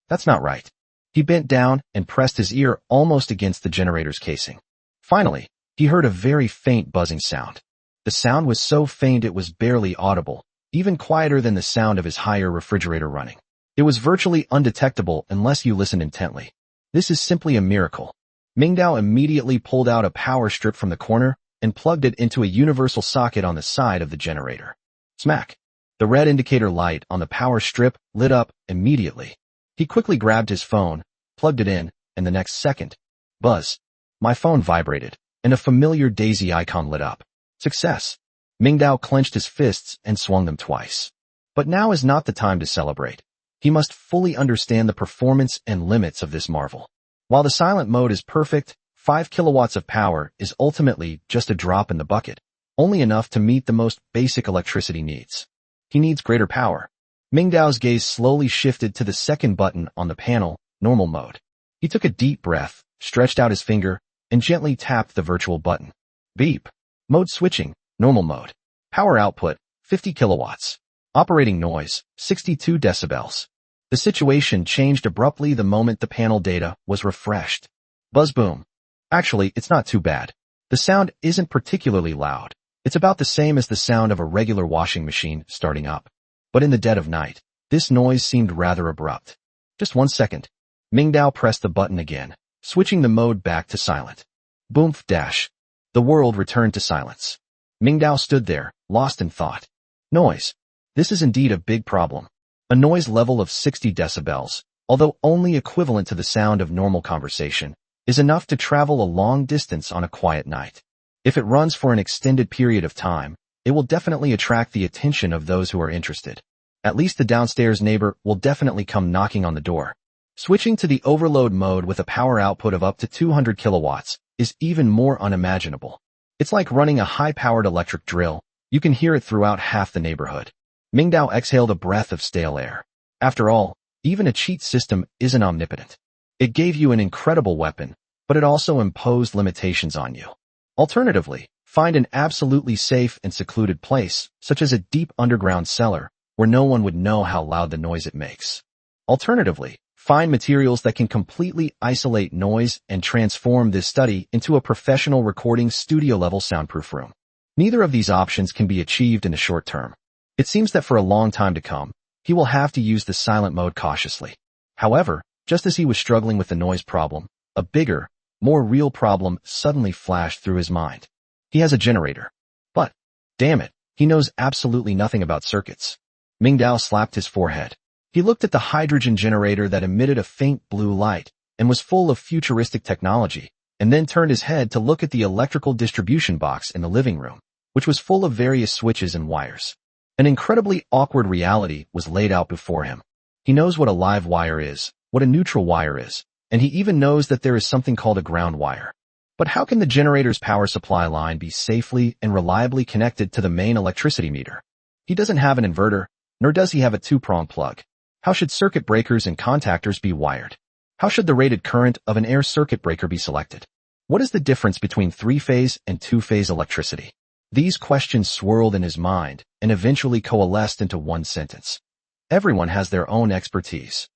That's not right. He bent down and pressed his ear almost against the generator's casing. Finally, he heard a very faint buzzing sound. The sound was so faint it was barely audible, even quieter than the sound of his higher refrigerator running. It was virtually undetectable unless you listened intently. This is simply a miracle. Mingdao immediately pulled out a power strip from the corner and plugged it into a universal socket on the side of the generator. Smack! The red indicator light on the power strip lit up immediately. He quickly grabbed his phone, plugged it in, and the next second, buzz. My phone vibrated, and a familiar daisy icon lit up. Success! Mingdao clenched his fists and swung them twice. But now is not the time to celebrate. He must fully understand the performance and limits of this marvel. While the silent mode is perfect, 5 kilowatts of power is ultimately just a drop in the bucket, only enough to meet the most basic electricity needs. He needs greater power. Mingdao's gaze slowly shifted to the second button on the panel, normal mode. He took a deep breath, stretched out his finger, and gently tapped the virtual button. Beep. Mode switching, normal mode. Power output, 50 kilowatts. Operating noise, 62 decibels. The situation changed abruptly the moment the panel data was refreshed. Buzz boom. Actually, it's not too bad. The sound isn't particularly loud. It's about the same as the sound of a regular washing machine starting up. But in the dead of night, this noise seemed rather abrupt. Just 1 second. Mingdao pressed the button again, switching the mode back to silent. Boomf dash. The world returned to silence. Mingdao stood there, lost in thought. Noise. This is indeed a big problem. A noise level of 60 decibels, although only equivalent to the sound of normal conversation, is enough to travel a long distance on a quiet night. If it runs for an extended period of time, it will definitely attract the attention of those who are interested. At least the downstairs neighbor will definitely come knocking on the door. Switching to the overload mode with a power output of up to 200 kilowatts is even more unimaginable. It's like running a high-powered electric drill. You can hear it throughout half the neighborhood. Mingdao exhaled a breath of stale air. After all, even a cheat system isn't omnipotent. It gave you an incredible weapon, but it also imposed limitations on you. Alternatively, find an absolutely safe and secluded place, such as a deep underground cellar, where no one would know how loud the noise it makes. Alternatively, find materials that can completely isolate noise and transform this study into a professional recording studio-level soundproof room. Neither of these options can be achieved in the short term. It seems that for a long time to come, he will have to use the silent mode cautiously. However, just as he was struggling with the noise problem, a bigger, more real problem suddenly flashed through his mind. He has a generator. But, damn it, he knows absolutely nothing about circuits. Mingdao slapped his forehead. He looked at the hydrogen generator that emitted a faint blue light and was full of futuristic technology, and then turned his head to look at the electrical distribution box in the living room, which was full of various switches and wires. An incredibly awkward reality was laid out before him. He knows what a live wire is, what a neutral wire is, and he even knows that there is something called a ground wire. But how can the generator's power supply line be safely and reliably connected to the main electricity meter? He doesn't have an inverter, nor does he have a two-prong plug. How should circuit breakers and contactors be wired? How should the rated current of an air circuit breaker be selected? What is the difference between three-phase and two-phase electricity? These questions swirled in his mind and eventually coalesced into one sentence. Everyone has their own expertise.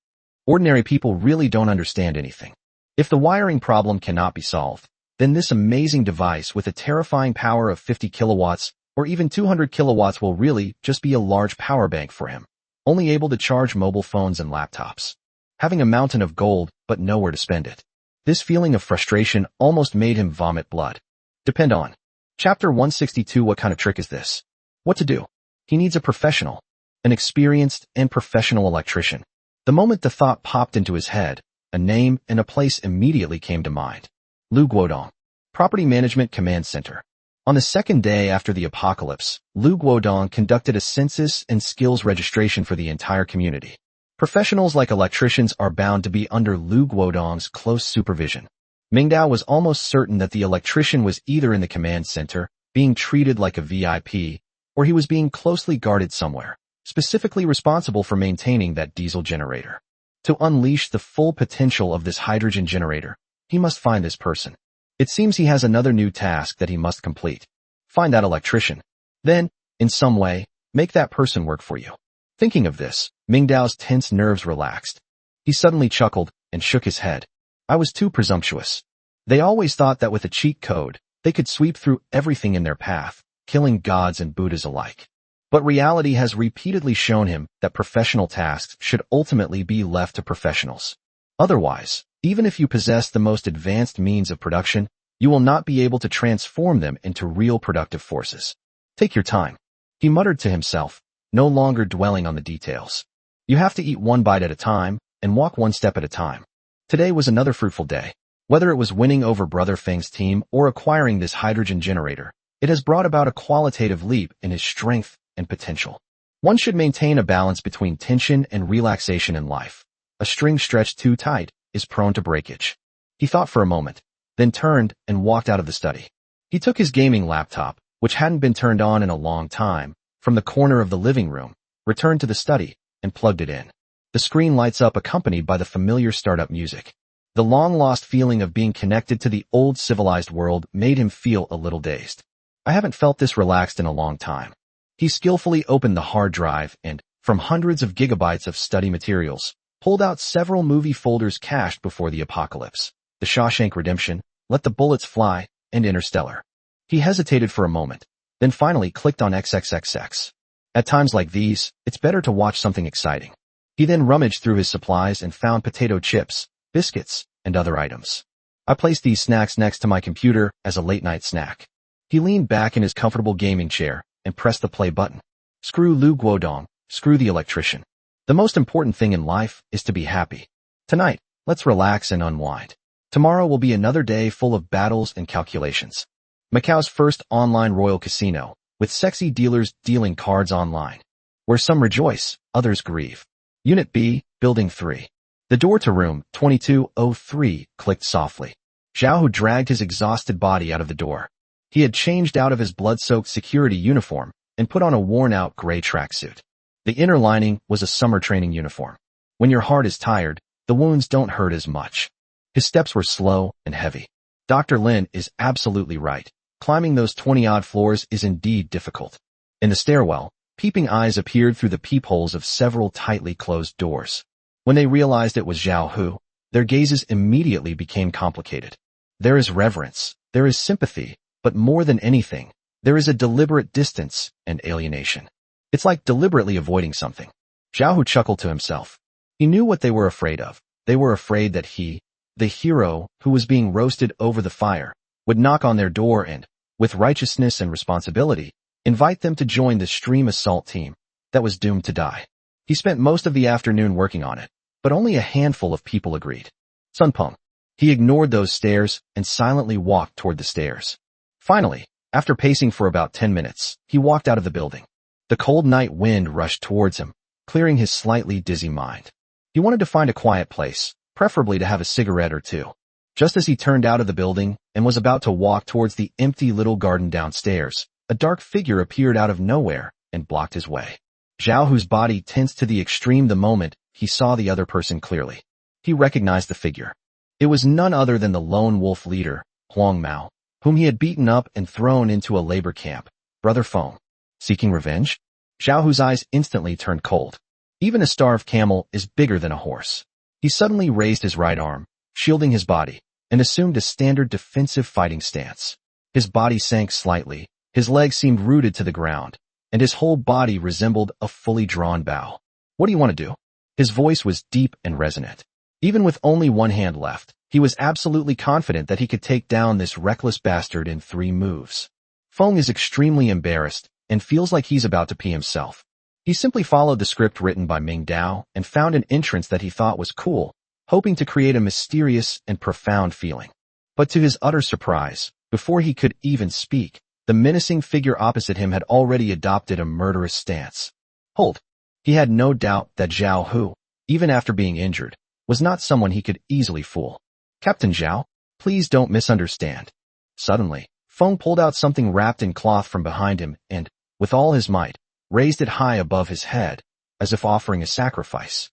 Ordinary people really don't understand anything. If the wiring problem cannot be solved, then this amazing device with a terrifying power of 50 kilowatts or even 200 kilowatts will really just be a large power bank for him, only able to charge mobile phones and laptops. Having a mountain of gold, but nowhere to spend it. This feeling of frustration almost made him vomit blood. Depend on. Chapter 162. What kind of trick is this? What to do? He needs a professional, an experienced and professional electrician. The moment the thought popped into his head, a name and a place immediately came to mind. Lu Guodong, Property Management Command Center. On the second day after the apocalypse, Lu Guodong conducted a census and skills registration for the entire community. Professionals like electricians are bound to be under Lu Guodong's close supervision. Mingdao was almost certain that the electrician was either in the command center, being treated like a VIP, or he was being closely guarded somewhere, specifically responsible for maintaining that diesel generator. To unleash the full potential of this hydrogen generator, he must find this person. It seems he has another new task that he must complete. Find that electrician. Then, in some way, make that person work for you. Thinking of this, Mingdao's tense nerves relaxed. He suddenly chuckled and shook his head. I was too presumptuous. They always thought that with a cheat code, they could sweep through everything in their path, killing gods and Buddhas alike. But reality has repeatedly shown him that professional tasks should ultimately be left to professionals. Otherwise, even if you possess the most advanced means of production, you will not be able to transform them into real productive forces. Take your time. He muttered to himself, no longer dwelling on the details. You have to eat one bite at a time and walk one step at a time. Today was another fruitful day. Whether it was winning over Brother Feng's team or acquiring this hydrogen generator, it has brought about a qualitative leap in his strength and potential. One should maintain a balance between tension and relaxation in life. A string stretched too tight is prone to breakage. He thought for a moment, then turned and walked out of the study. He took his gaming laptop, which hadn't been turned on in a long time, from the corner of the living room, returned to the study, and plugged it in. The screen lights up accompanied by the familiar startup music. The long-lost feeling of being connected to the old civilized world made him feel a little dazed. I haven't felt this relaxed in a long time. He skillfully opened the hard drive and, from hundreds of gigabytes of study materials, pulled out several movie folders cached before the apocalypse. The Shawshank Redemption, Let the Bullets Fly, and Interstellar. He hesitated for a moment, then finally clicked on XXXX. At times like these, it's better to watch something exciting. He then rummaged through his supplies and found potato chips, biscuits, and other items. I placed these snacks next to my computer as a late-night snack. He leaned back in his comfortable gaming chair and pressed the play button. Screw Lu Guodong, screw the electrician. The most important thing in life is to be happy. Tonight, let's relax and unwind. Tomorrow will be another day full of battles and calculations. Macau's first online royal casino, with sexy dealers dealing cards online. Where some rejoice, others grieve. Unit B, Building 3. The door to room 2203 clicked softly. Zhao Hu dragged his exhausted body out of the door. He had changed out of his blood-soaked security uniform and put on a worn-out gray tracksuit. The inner lining was a summer training uniform. When your heart is tired, the wounds don't hurt as much. His steps were slow and heavy. Dr. Lin is absolutely right. Climbing those 20-odd floors is indeed difficult. In the stairwell, peeping eyes appeared through the peepholes of several tightly closed doors. When they realized it was Zhao Hu, their gazes immediately became complicated. There is reverence, there is sympathy, but more than anything, there is a deliberate distance and alienation. It's like deliberately avoiding something. Zhao Hu chuckled to himself. He knew what they were afraid of. They were afraid that he, the hero who was being roasted over the fire, would knock on their door and, with righteousness and responsibility, invite them to join the stream assault team that was doomed to die. He spent most of the afternoon working on it, but only a handful of people agreed. Sun Peng. He ignored those stares and silently walked toward the stairs. Finally, after pacing for about 10 minutes, he walked out of the building. The cold night wind rushed towards him, clearing his slightly dizzy mind. He wanted to find a quiet place, preferably to have a cigarette or two. Just as he turned out of the building and was about to walk towards the empty little garden downstairs, a dark figure appeared out of nowhere and blocked his way. Zhao Hu's body tensed to the extreme the moment he saw the other person clearly. He recognized the figure. It was none other than the lone wolf leader, Huang Mao, whom he had beaten up and thrown into a labor camp. Brother Feng. Seeking revenge? Zhao Hu's eyes instantly turned cold. Even a starved camel is bigger than a horse. He suddenly raised his right arm, shielding his body, and assumed a standard defensive fighting stance. His body sank slightly, his legs seemed rooted to the ground, and his whole body resembled a fully drawn bow. What do you want to do? His voice was deep and resonant. Even with only one hand left, he was absolutely confident that he could take down this reckless bastard in 3 moves. Feng is extremely embarrassed and feels like he's about to pee himself. He simply followed the script written by Ming Dao and found an entrance that he thought was cool, hoping to create a mysterious and profound feeling. But to his utter surprise, before he could even speak, the menacing figure opposite him had already adopted a murderous stance. Hold. He had no doubt that Zhao Hu, even after being injured, was not someone he could easily fool. Captain Zhao, please don't misunderstand. Suddenly, Feng pulled out something wrapped in cloth from behind him and, with all his might, raised it high above his head, as if offering a sacrifice.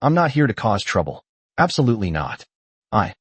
I'm not here to cause trouble. Absolutely not. I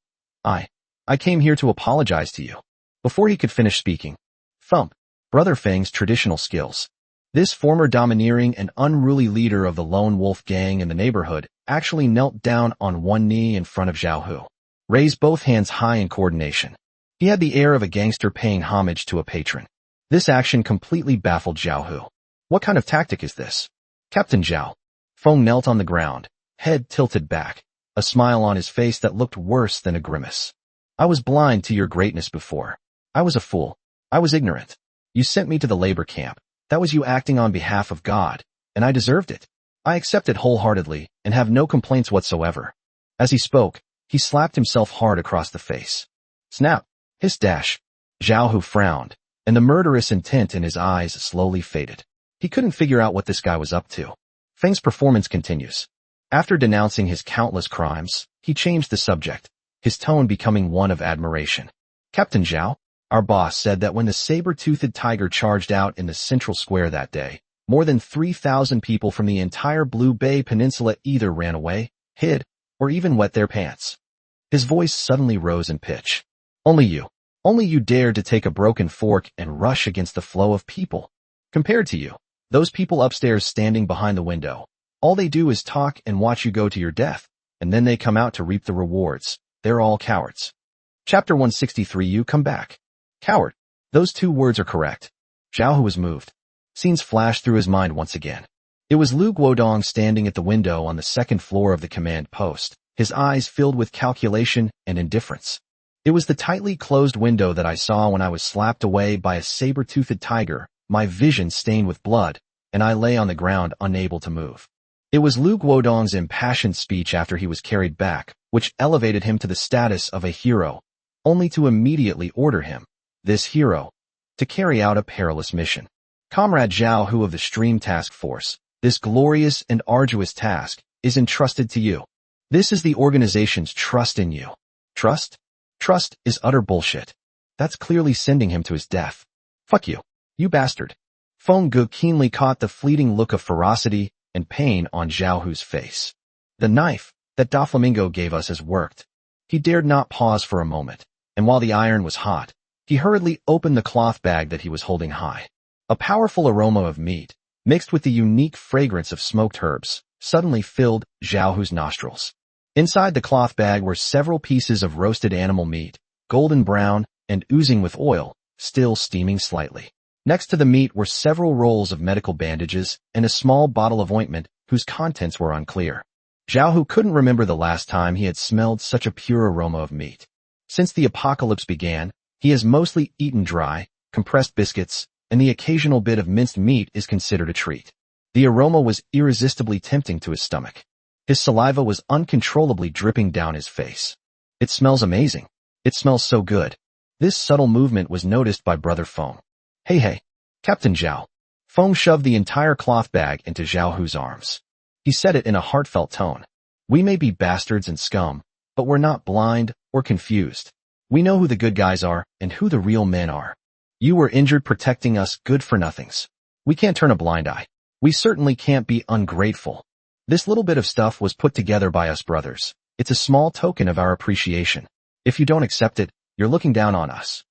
came here to apologize to you. Before he could finish speaking, thump, Brother Feng's traditional skills. This former domineering and unruly leader of the lone wolf gang in the neighborhood actually knelt down on one knee in front of Zhao Hu, raised both hands high in coordination. He had the air of a gangster paying homage to a patron. This action completely baffled Zhao Hu. What kind of tactic is this? Captain Zhao. Feng knelt on the ground, head tilted back, a smile on his face that looked worse than a grimace. I was blind to your greatness before. I was a fool. I was ignorant. You sent me to the labor camp. That was you acting on behalf of God, and I deserved it. I accept it wholeheartedly and have no complaints whatsoever. As he spoke, he slapped himself hard across the face. Snap! Hiss dash! Zhao Hu frowned, and the murderous intent in his eyes slowly faded. He couldn't figure out what this guy was up to. Feng's performance continues. After denouncing his countless crimes, he changed the subject, his tone becoming one of admiration. Captain Zhao, our boss said that when the saber-toothed tiger charged out in the central square that day, more than 3,000 people from the entire Blue Bay Peninsula either ran away, hid, or even wet their pants. His voice suddenly rose in pitch. Only you dared to take a broken fork and rush against the flow of people. Compared to you, those people upstairs standing behind the window, all they do is talk and watch you go to your death, and then they come out to reap the rewards. They're all cowards. Chapter 163. You come back. Coward. Those 2 words are correct. Zhao Hu was moved. Scenes flashed through his mind once again. It was Lu Guodong standing at the window on the 2nd floor of the command post, his eyes filled with calculation and indifference. It was the tightly closed window that I saw when I was slapped away by a saber-toothed tiger, my vision stained with blood, and I lay on the ground unable to move. It was Lu Guodong's impassioned speech after he was carried back, which elevated him to the status of a hero, only to immediately order him, this hero, to carry out a perilous mission. Comrade Zhao Hu of the Stream Task Force, this glorious and arduous task is entrusted to you. This is the organization's trust in you. Trust? Trust is utter bullshit. That's clearly sending him to his death. Fuck you, you bastard. Feng Ge keenly caught the fleeting look of ferocity and pain on Zhao Hu's face. The knife that Doflamingo gave us has worked. He dared not pause for a moment, and while the iron was hot, he hurriedly opened the cloth bag that he was holding high. A powerful aroma of meat, mixed with the unique fragrance of smoked herbs, suddenly filled Zhao Hu's nostrils. Inside the cloth bag were several pieces of roasted animal meat, golden brown and oozing with oil, still steaming slightly. Next to the meat were several rolls of medical bandages and a small bottle of ointment whose contents were unclear. Zhao Hu couldn't remember the last time he had smelled such a pure aroma of meat. Since the apocalypse began, he has mostly eaten dry, compressed biscuits, and the occasional bit of minced meat is considered a treat. The aroma was irresistibly tempting to his stomach. His saliva was uncontrollably dripping down his face. It smells amazing. It smells so good. This subtle movement was noticed by Brother Feng. Hey, Captain Zhao. Feng shoved the entire cloth bag into Zhao Hu's arms. He said it in a heartfelt tone. We may be bastards and scum, but we're not blind or confused. We know who the good guys are and who the real men are. You were injured protecting us good-for-nothings. We can't turn a blind eye. We certainly can't be ungrateful. This little bit of stuff was put together by us brothers. It's a small token of our appreciation. If you don't accept it, you're looking down on us.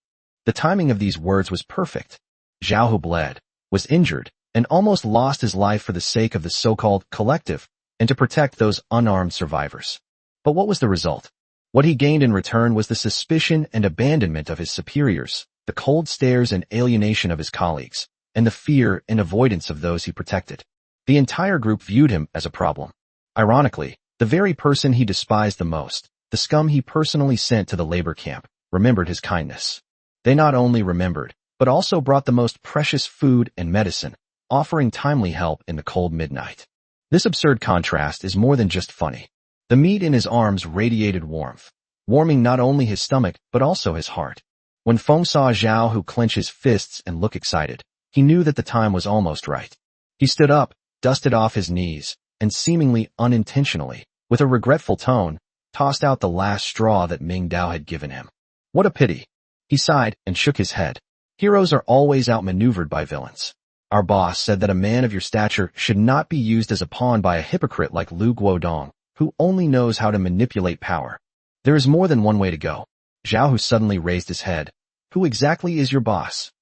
The timing of these words was perfect. Zhao Hu bled, was injured, and almost lost his life for the sake of the so-called collective and to protect those unarmed survivors. But what was the result? What he gained in return was the suspicion and abandonment of his superiors, the cold stares and alienation of his colleagues, and the fear and avoidance of those he protected. The entire group viewed him as a problem. Ironically, the very person he despised the most, the scum he personally sent to the labor camp, remembered his kindness. They not only remembered, but also brought the most precious food and medicine, offering timely help in the cold midnight. This absurd contrast is more than just funny. The meat in his arms radiated warmth, warming not only his stomach but also his heart. When Feng saw Zhao Hu clench his fists and look excited, he knew that the time was almost right. He stood up, dusted off his knees, and seemingly unintentionally, with a regretful tone, tossed out the last straw that Ming Dao had given him. What a pity. He sighed and shook his head. Heroes are always outmaneuvered by villains. Our boss said that a man of your stature should not be used as a pawn by a hypocrite like Lu Guodong, who only knows how to manipulate power. There is more than one way to go. Zhao Hu suddenly raised his head. Who exactly is your boss?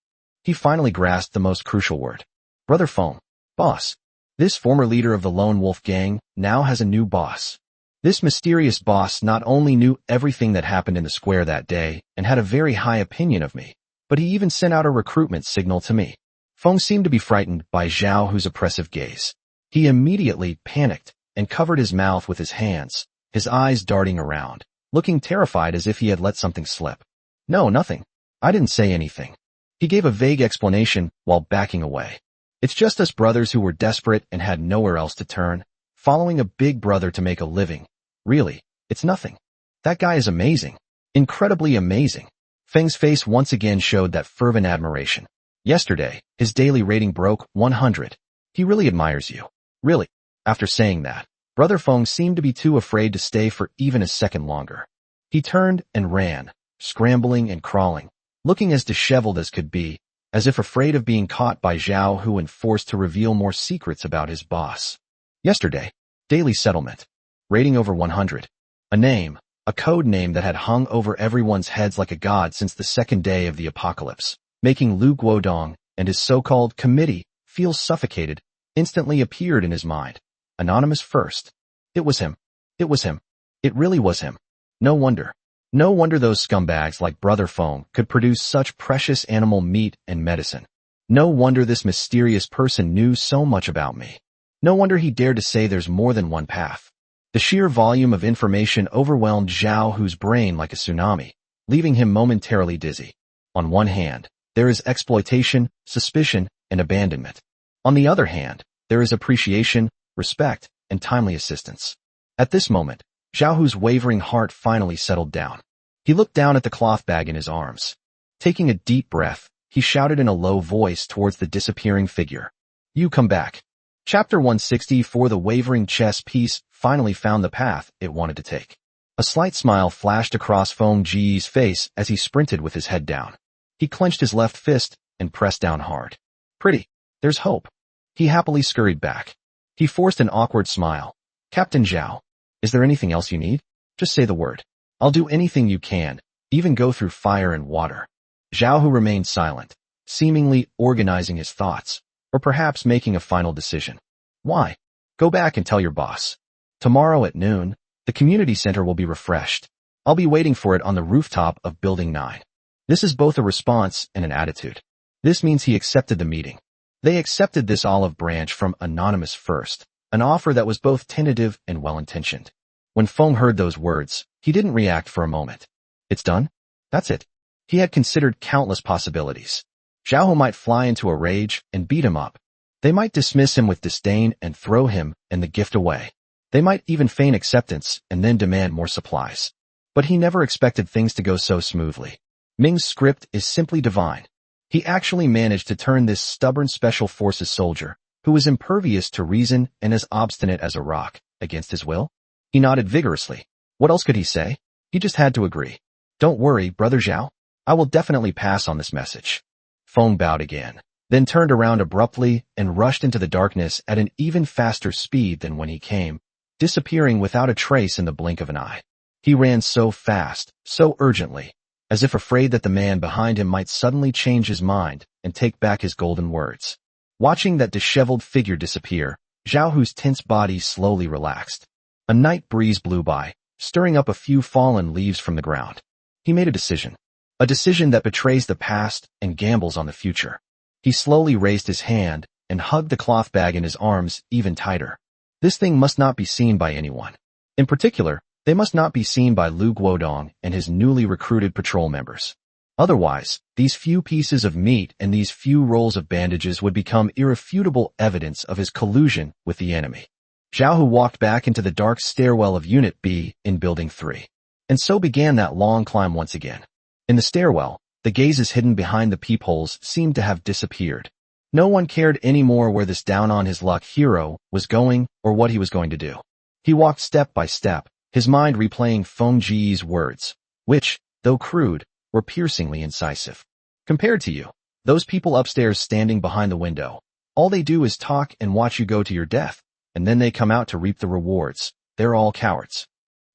He finally grasped the most crucial word. Brother Feng. Boss. This former leader of the Lone Wolf Gang now has a new boss. This mysterious boss not only knew everything that happened in the square that day and had a very high opinion of me, but he even sent out a recruitment signal to me. Feng seemed to be frightened by Zhao Hu's oppressive gaze. He immediately panicked and covered his mouth with his hands, his eyes darting around, looking terrified as if he had let something slip. No, nothing. I didn't say anything. He gave a vague explanation while backing away. It's just us brothers who were desperate and had nowhere else to turn, following a big brother to make a living. Really, it's nothing. That guy is amazing. Incredibly amazing. Feng's face once again showed that fervent admiration. Yesterday, his daily rating broke 100. He really admires you. Really. After saying that, Brother Feng seemed to be too afraid to stay for even a second longer. He turned and ran, scrambling and crawling, looking as disheveled as could be, as if afraid of being caught by Zhao Hu and forced to reveal more secrets about his boss. Yesterday, daily settlement. Rating over 100. A name, a code name that had hung over everyone's heads like a god since the second day of the apocalypse, making Lu Guodong and his so-called committee feel suffocated, instantly appeared in his mind. Anonymous first. It was him. It was him. It really was him. No wonder. No wonder those scumbags like Brother Feng could produce such precious animal meat and medicine. No wonder this mysterious person knew so much about me. No wonder he dared to say there's more than one path. The sheer volume of information overwhelmed Zhao Hu's brain like a tsunami, leaving him momentarily dizzy. On one hand, there is exploitation, suspicion, and abandonment. On the other hand, there is appreciation, respect, and timely assistance. At this moment, Zhao Hu's wavering heart finally settled down. He looked down at the cloth bag in his arms. Taking a deep breath, he shouted in a low voice towards the disappearing figure. "You come back." Chapter 164. The wavering chess piece finally found the path it wanted to take. A slight smile flashed across Feng Ji's face as he sprinted with his head down. He clenched his left fist and pressed down hard. "Pretty. There's hope." He happily scurried back. He forced an awkward smile. "Captain Zhao, is there anything else you need? Just say the word. I'll do anything you can, even go through fire and water." Zhao Hu remained silent, seemingly organizing his thoughts, or perhaps making a final decision. "Why? Go back and tell your boss. Tomorrow at noon, the community center will be refreshed. I'll be waiting for it on the rooftop of Building 9. This is both a response and an attitude. This means he accepted the meeting. They accepted this olive branch from Anonymous first, an offer that was both tentative and well-intentioned. When Feng heard those words, he didn't react for a moment. It's done? That's it. He had considered countless possibilities. Zhao Hu might fly into a rage and beat him up. They might dismiss him with disdain and throw him and the gift away. They might even feign acceptance and then demand more supplies. But he never expected things to go so smoothly. Ming's script is simply divine. He actually managed to turn this stubborn special forces soldier, who was impervious to reason and as obstinate as a rock, against his will. He nodded vigorously. What else could he say? He just had to agree. "Don't worry, Brother Zhao. I will definitely pass on this message." Feng bowed again, then turned around abruptly and rushed into the darkness at an even faster speed than when he came, disappearing without a trace in the blink of an eye. He ran so fast, so urgently, as if afraid that the man behind him might suddenly change his mind and take back his golden words. Watching that disheveled figure disappear, Zhao Hu's tense body slowly relaxed. A night breeze blew by, stirring up a few fallen leaves from the ground. He made a decision that betrays the past and gambles on the future. He slowly raised his hand and hugged the cloth bag in his arms even tighter. This thing must not be seen by anyone. In particular, they must not be seen by Lu Guodong and his newly recruited patrol members. Otherwise, these few pieces of meat and these few rolls of bandages would become irrefutable evidence of his collusion with the enemy. Zhao Hu walked back into the dark stairwell of Unit B in Building 3. And so began that long climb once again. In the stairwell, the gazes hidden behind the peepholes seemed to have disappeared. No one cared anymore where this down-on-his-luck hero was going or what he was going to do. He walked step by step, his mind replaying Feng Ji's words, which, though crude, were piercingly incisive. "Compared to you, those people upstairs standing behind the window, all they do is talk and watch you go to your death, and then they come out to reap the rewards. They're all cowards.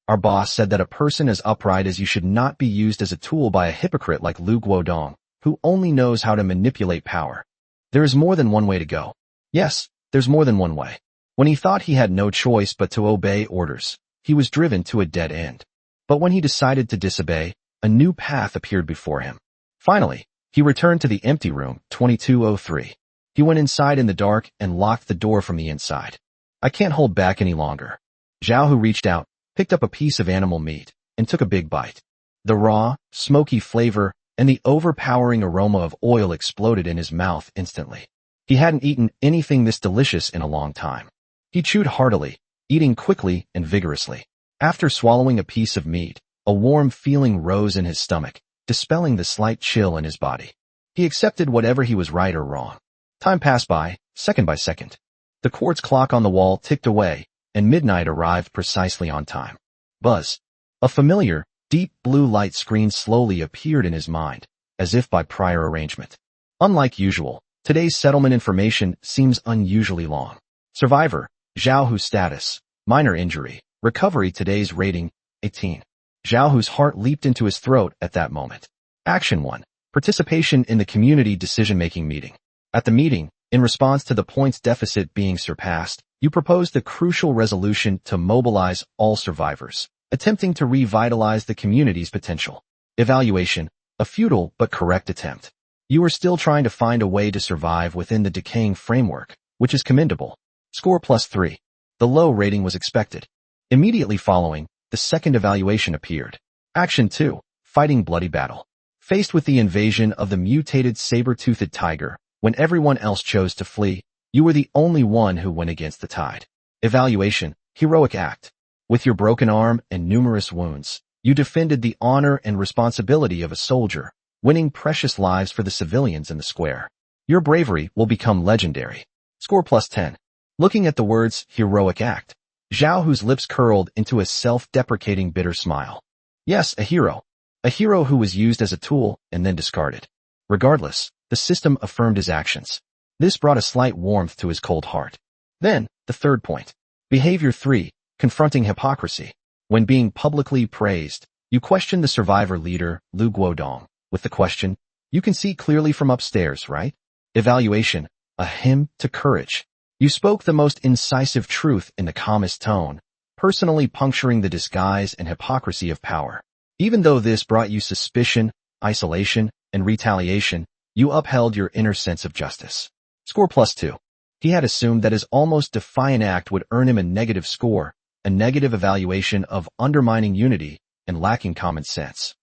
Our boss said that a person as upright as you should not be used as a tool by a hypocrite like Lu Guodong, who only knows how to manipulate power. There is more than one way to go. Yes, there's more than one way." When he thought he had no choice but to obey orders, he was driven to a dead end. But when he decided to disobey, a new path appeared before him. Finally, he returned to the empty room, 2203. He went inside in the dark and locked the door from the inside. "I can't hold back any longer." Zhao Hu reached out, picked up a piece of animal meat, and took a big bite. The raw, smoky flavor and the overpowering aroma of oil exploded in his mouth instantly. He hadn't eaten anything this delicious in a long time. He chewed heartily, eating quickly and vigorously. After swallowing a piece of meat, a warm feeling rose in his stomach, dispelling the slight chill in his body. He accepted whatever he was right or wrong. Time passed by, second by second. The quartz clock on the wall ticked away, and midnight arrived precisely on time. Buzz. A familiar, deep blue light screen slowly appeared in his mind, as if by prior arrangement. Unlike usual, today's settlement information seems unusually long. Survivor, Zhao Hu's status, minor injury, recovery today's rating, 18. Zhao Hu's heart leaped into his throat at that moment. Action 1. Participation in the community decision-making meeting. At the meeting, in response to the points deficit being surpassed, you proposed the crucial resolution to mobilize all survivors, attempting to revitalize the community's potential. Evaluation, a futile but correct attempt. You are still trying to find a way to survive within the decaying framework, which is commendable. Score +3. The low rating was expected. Immediately following, the second evaluation appeared. Action 2. Fighting bloody battle. Faced with the invasion of the mutated saber-toothed tiger, when everyone else chose to flee, you were the only one who went against the tide. Evaluation, heroic act. With your broken arm and numerous wounds, you defended the honor and responsibility of a soldier, winning precious lives for the civilians in the square. Your bravery will become legendary. Score +10. Looking at the words, heroic act, Zhao Hu's lips curled into a self-deprecating bitter smile. Yes, a hero. A hero who was used as a tool and then discarded. Regardless, the system affirmed his actions. This brought a slight warmth to his cold heart. Then, the third point. Behavior 3, confronting hypocrisy. When being publicly praised, you questioned the survivor leader, Lu Guodong, with the question, "You can see clearly from upstairs, right?" Evaluation, a hymn to courage. You spoke the most incisive truth in the calmest tone, personally puncturing the disguise and hypocrisy of power. Even though this brought you suspicion, isolation, and retaliation, you upheld your inner sense of justice. Score +2. He had assumed that his almost defiant act would earn him a negative score, a negative evaluation of undermining unity and lacking common sense.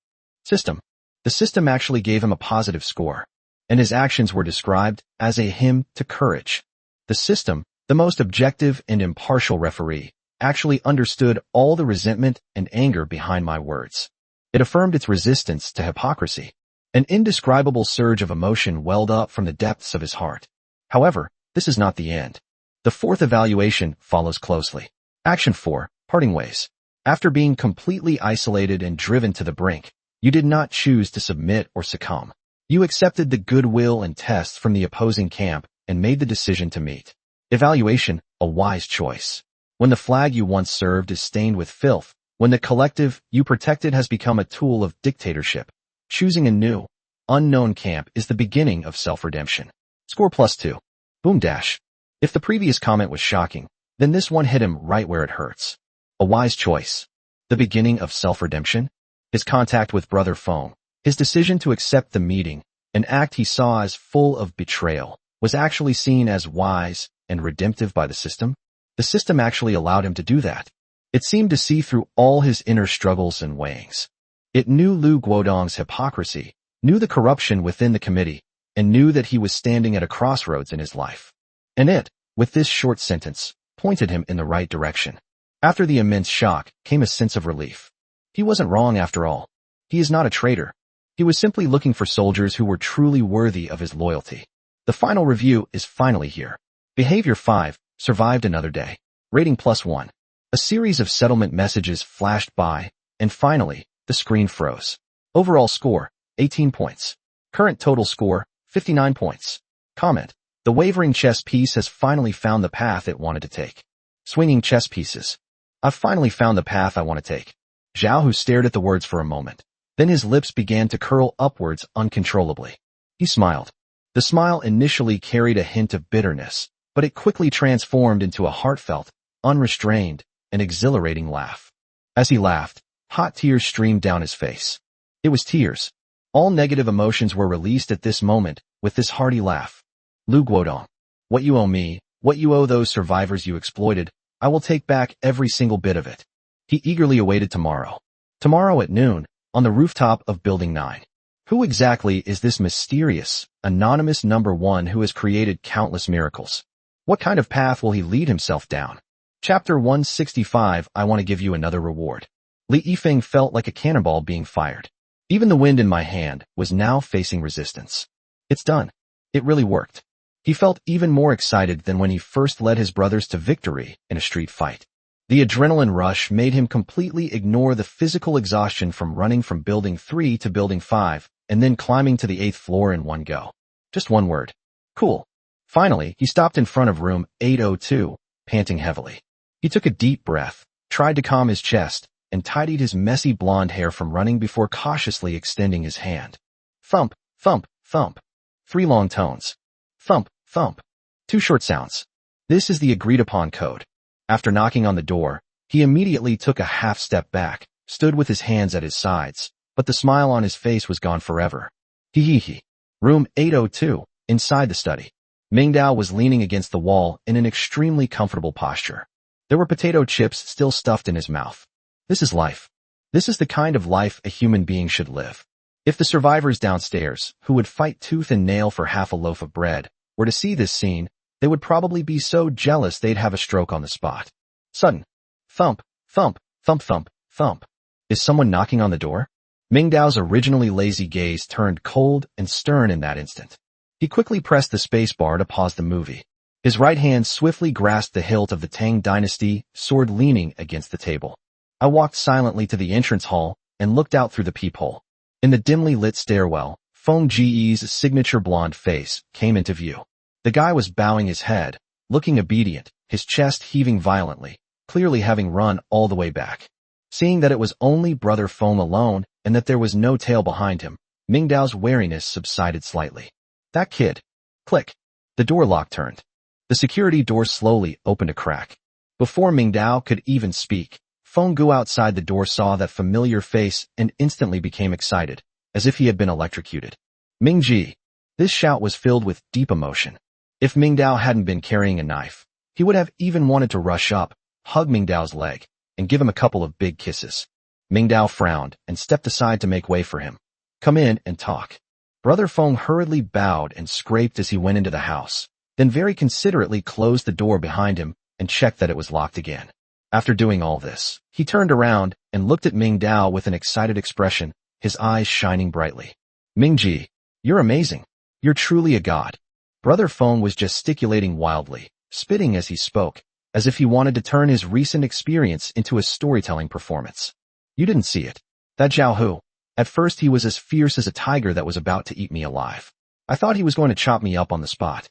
System. The system actually gave him a positive score, and his actions were described as a hymn to courage. The system, the most objective and impartial referee, actually understood all the resentment and anger behind my words. It affirmed its resistance to hypocrisy. An indescribable surge of emotion welled up from the depths of his heart. However, this is not the end. The fourth evaluation follows closely. Action 4, parting ways. After being completely isolated and driven to the brink, you did not choose to submit or succumb. You accepted the goodwill and tests from the opposing camp and made the decision to meet. Evaluation, a wise choice. When the flag you once served is stained with filth, when the collective you protected has become a tool of dictatorship, choosing a new, unknown camp is the beginning of self-redemption. Score +2. Boom dash. If the previous comment was shocking, then this one hit him right where it hurts. A wise choice. The beginning of self-redemption? His contact with Brother Feng, his decision to accept the meeting, an act he saw as full of betrayal, was actually seen as wise and redemptive by the system? The system actually allowed him to do that. It seemed to see through all his inner struggles and weighings. It knew Lu Guodong's hypocrisy, knew the corruption within the committee, and knew that he was standing at a crossroads in his life. And it, with this short sentence, pointed him in the right direction. After the immense shock came a sense of relief. He wasn't wrong after all. He is not a traitor. He was simply looking for soldiers who were truly worthy of his loyalty. The final review is finally here. Behavior 5, survived another day. Rating +1. A series of settlement messages flashed by, and finally, the screen froze. Overall score, 18 points. Current total score, 59 points. Comment. The wavering chess piece has finally found the path it wanted to take. Swinging chess pieces. I've finally found the path I want to take. Zhao Hu stared at the words for a moment. Then his lips began to curl upwards uncontrollably. He smiled. The smile initially carried a hint of bitterness, but it quickly transformed into a heartfelt, unrestrained, and exhilarating laugh. As he laughed, hot tears streamed down his face. It was tears. All negative emotions were released at this moment with this hearty laugh. Lu Guodong, what you owe me, what you owe those survivors you exploited, I will take back every single bit of it. He eagerly awaited tomorrow. Tomorrow at noon, on the rooftop of Building 9. Who exactly is this mysterious, anonymous number 1 who has created countless miracles? What kind of path will he lead himself down? Chapter 165. I want to give you another reward. Li Yifeng felt like a cannonball being fired. Even the wind in my hand was now facing resistance. It's done. It really worked. He felt even more excited than when he first led his brothers to victory in a street fight. The adrenaline rush made him completely ignore the physical exhaustion from running from Building 3 to Building 5, and then climbing to the 8th floor in one go. Just one word. Cool. Finally, he stopped in front of room 802, panting heavily. He took a deep breath, tried to calm his chest, and tidied his messy blonde hair from running before cautiously extending his hand. Thump, thump, thump. 3 long tones. Thump, thump. 2 short sounds. This is the agreed-upon code. After knocking on the door, he immediately took a half step back, stood with his hands at his sides, but the smile on his face was gone forever. Hee. Room 802, inside the study. Mingdao was leaning against the wall in an extremely comfortable posture. There were potato chips still stuffed in his mouth. This is life. This is the kind of life a human being should live. If the survivors downstairs, who would fight tooth and nail for half a loaf of bread, were to see this scene, they would probably be so jealous they'd have a stroke on the spot. Sudden. Thump, thump, thump, thump, thump. Is someone knocking on the door? Mingdao's originally lazy gaze turned cold and stern in that instant. He quickly pressed the space bar to pause the movie. His right hand swiftly grasped the hilt of the Tang Dynasty sword leaning against the table. I walked silently to the entrance hall and looked out through the peephole. In the dimly lit stairwell, Feng Ji's signature blonde face came into view. The guy was bowing his head, looking obedient, his chest heaving violently, clearly having run all the way back. Seeing that it was only Brother Feng alone and that there was no tail behind him, Mingdao's wariness subsided slightly. That kid. Click. The door lock turned. The security door slowly opened a crack. Before Mingdao could even speak, Feng Gu outside the door saw that familiar face and instantly became excited, as if he had been electrocuted. Mingji. This shout was filled with deep emotion. If Mingdao hadn't been carrying a knife, he would have even wanted to rush up, hug Mingdao's leg, and give him a couple of big kisses. Mingdao frowned and stepped aside to make way for him. Come in and talk. Brother Feng hurriedly bowed and scraped as he went into the house, then very considerately closed the door behind him and checked that it was locked again. After doing all this, he turned around and looked at Mingdao with an excited expression, his eyes shining brightly. Mingji, you're amazing. You're truly a god. Brother Feng was gesticulating wildly, spitting as he spoke, as if he wanted to turn his recent experience into a storytelling performance. You didn't see it. That Zhao Hu. At first he was as fierce as a tiger that was about to eat me alive. I thought he was going to chop me up on the spot.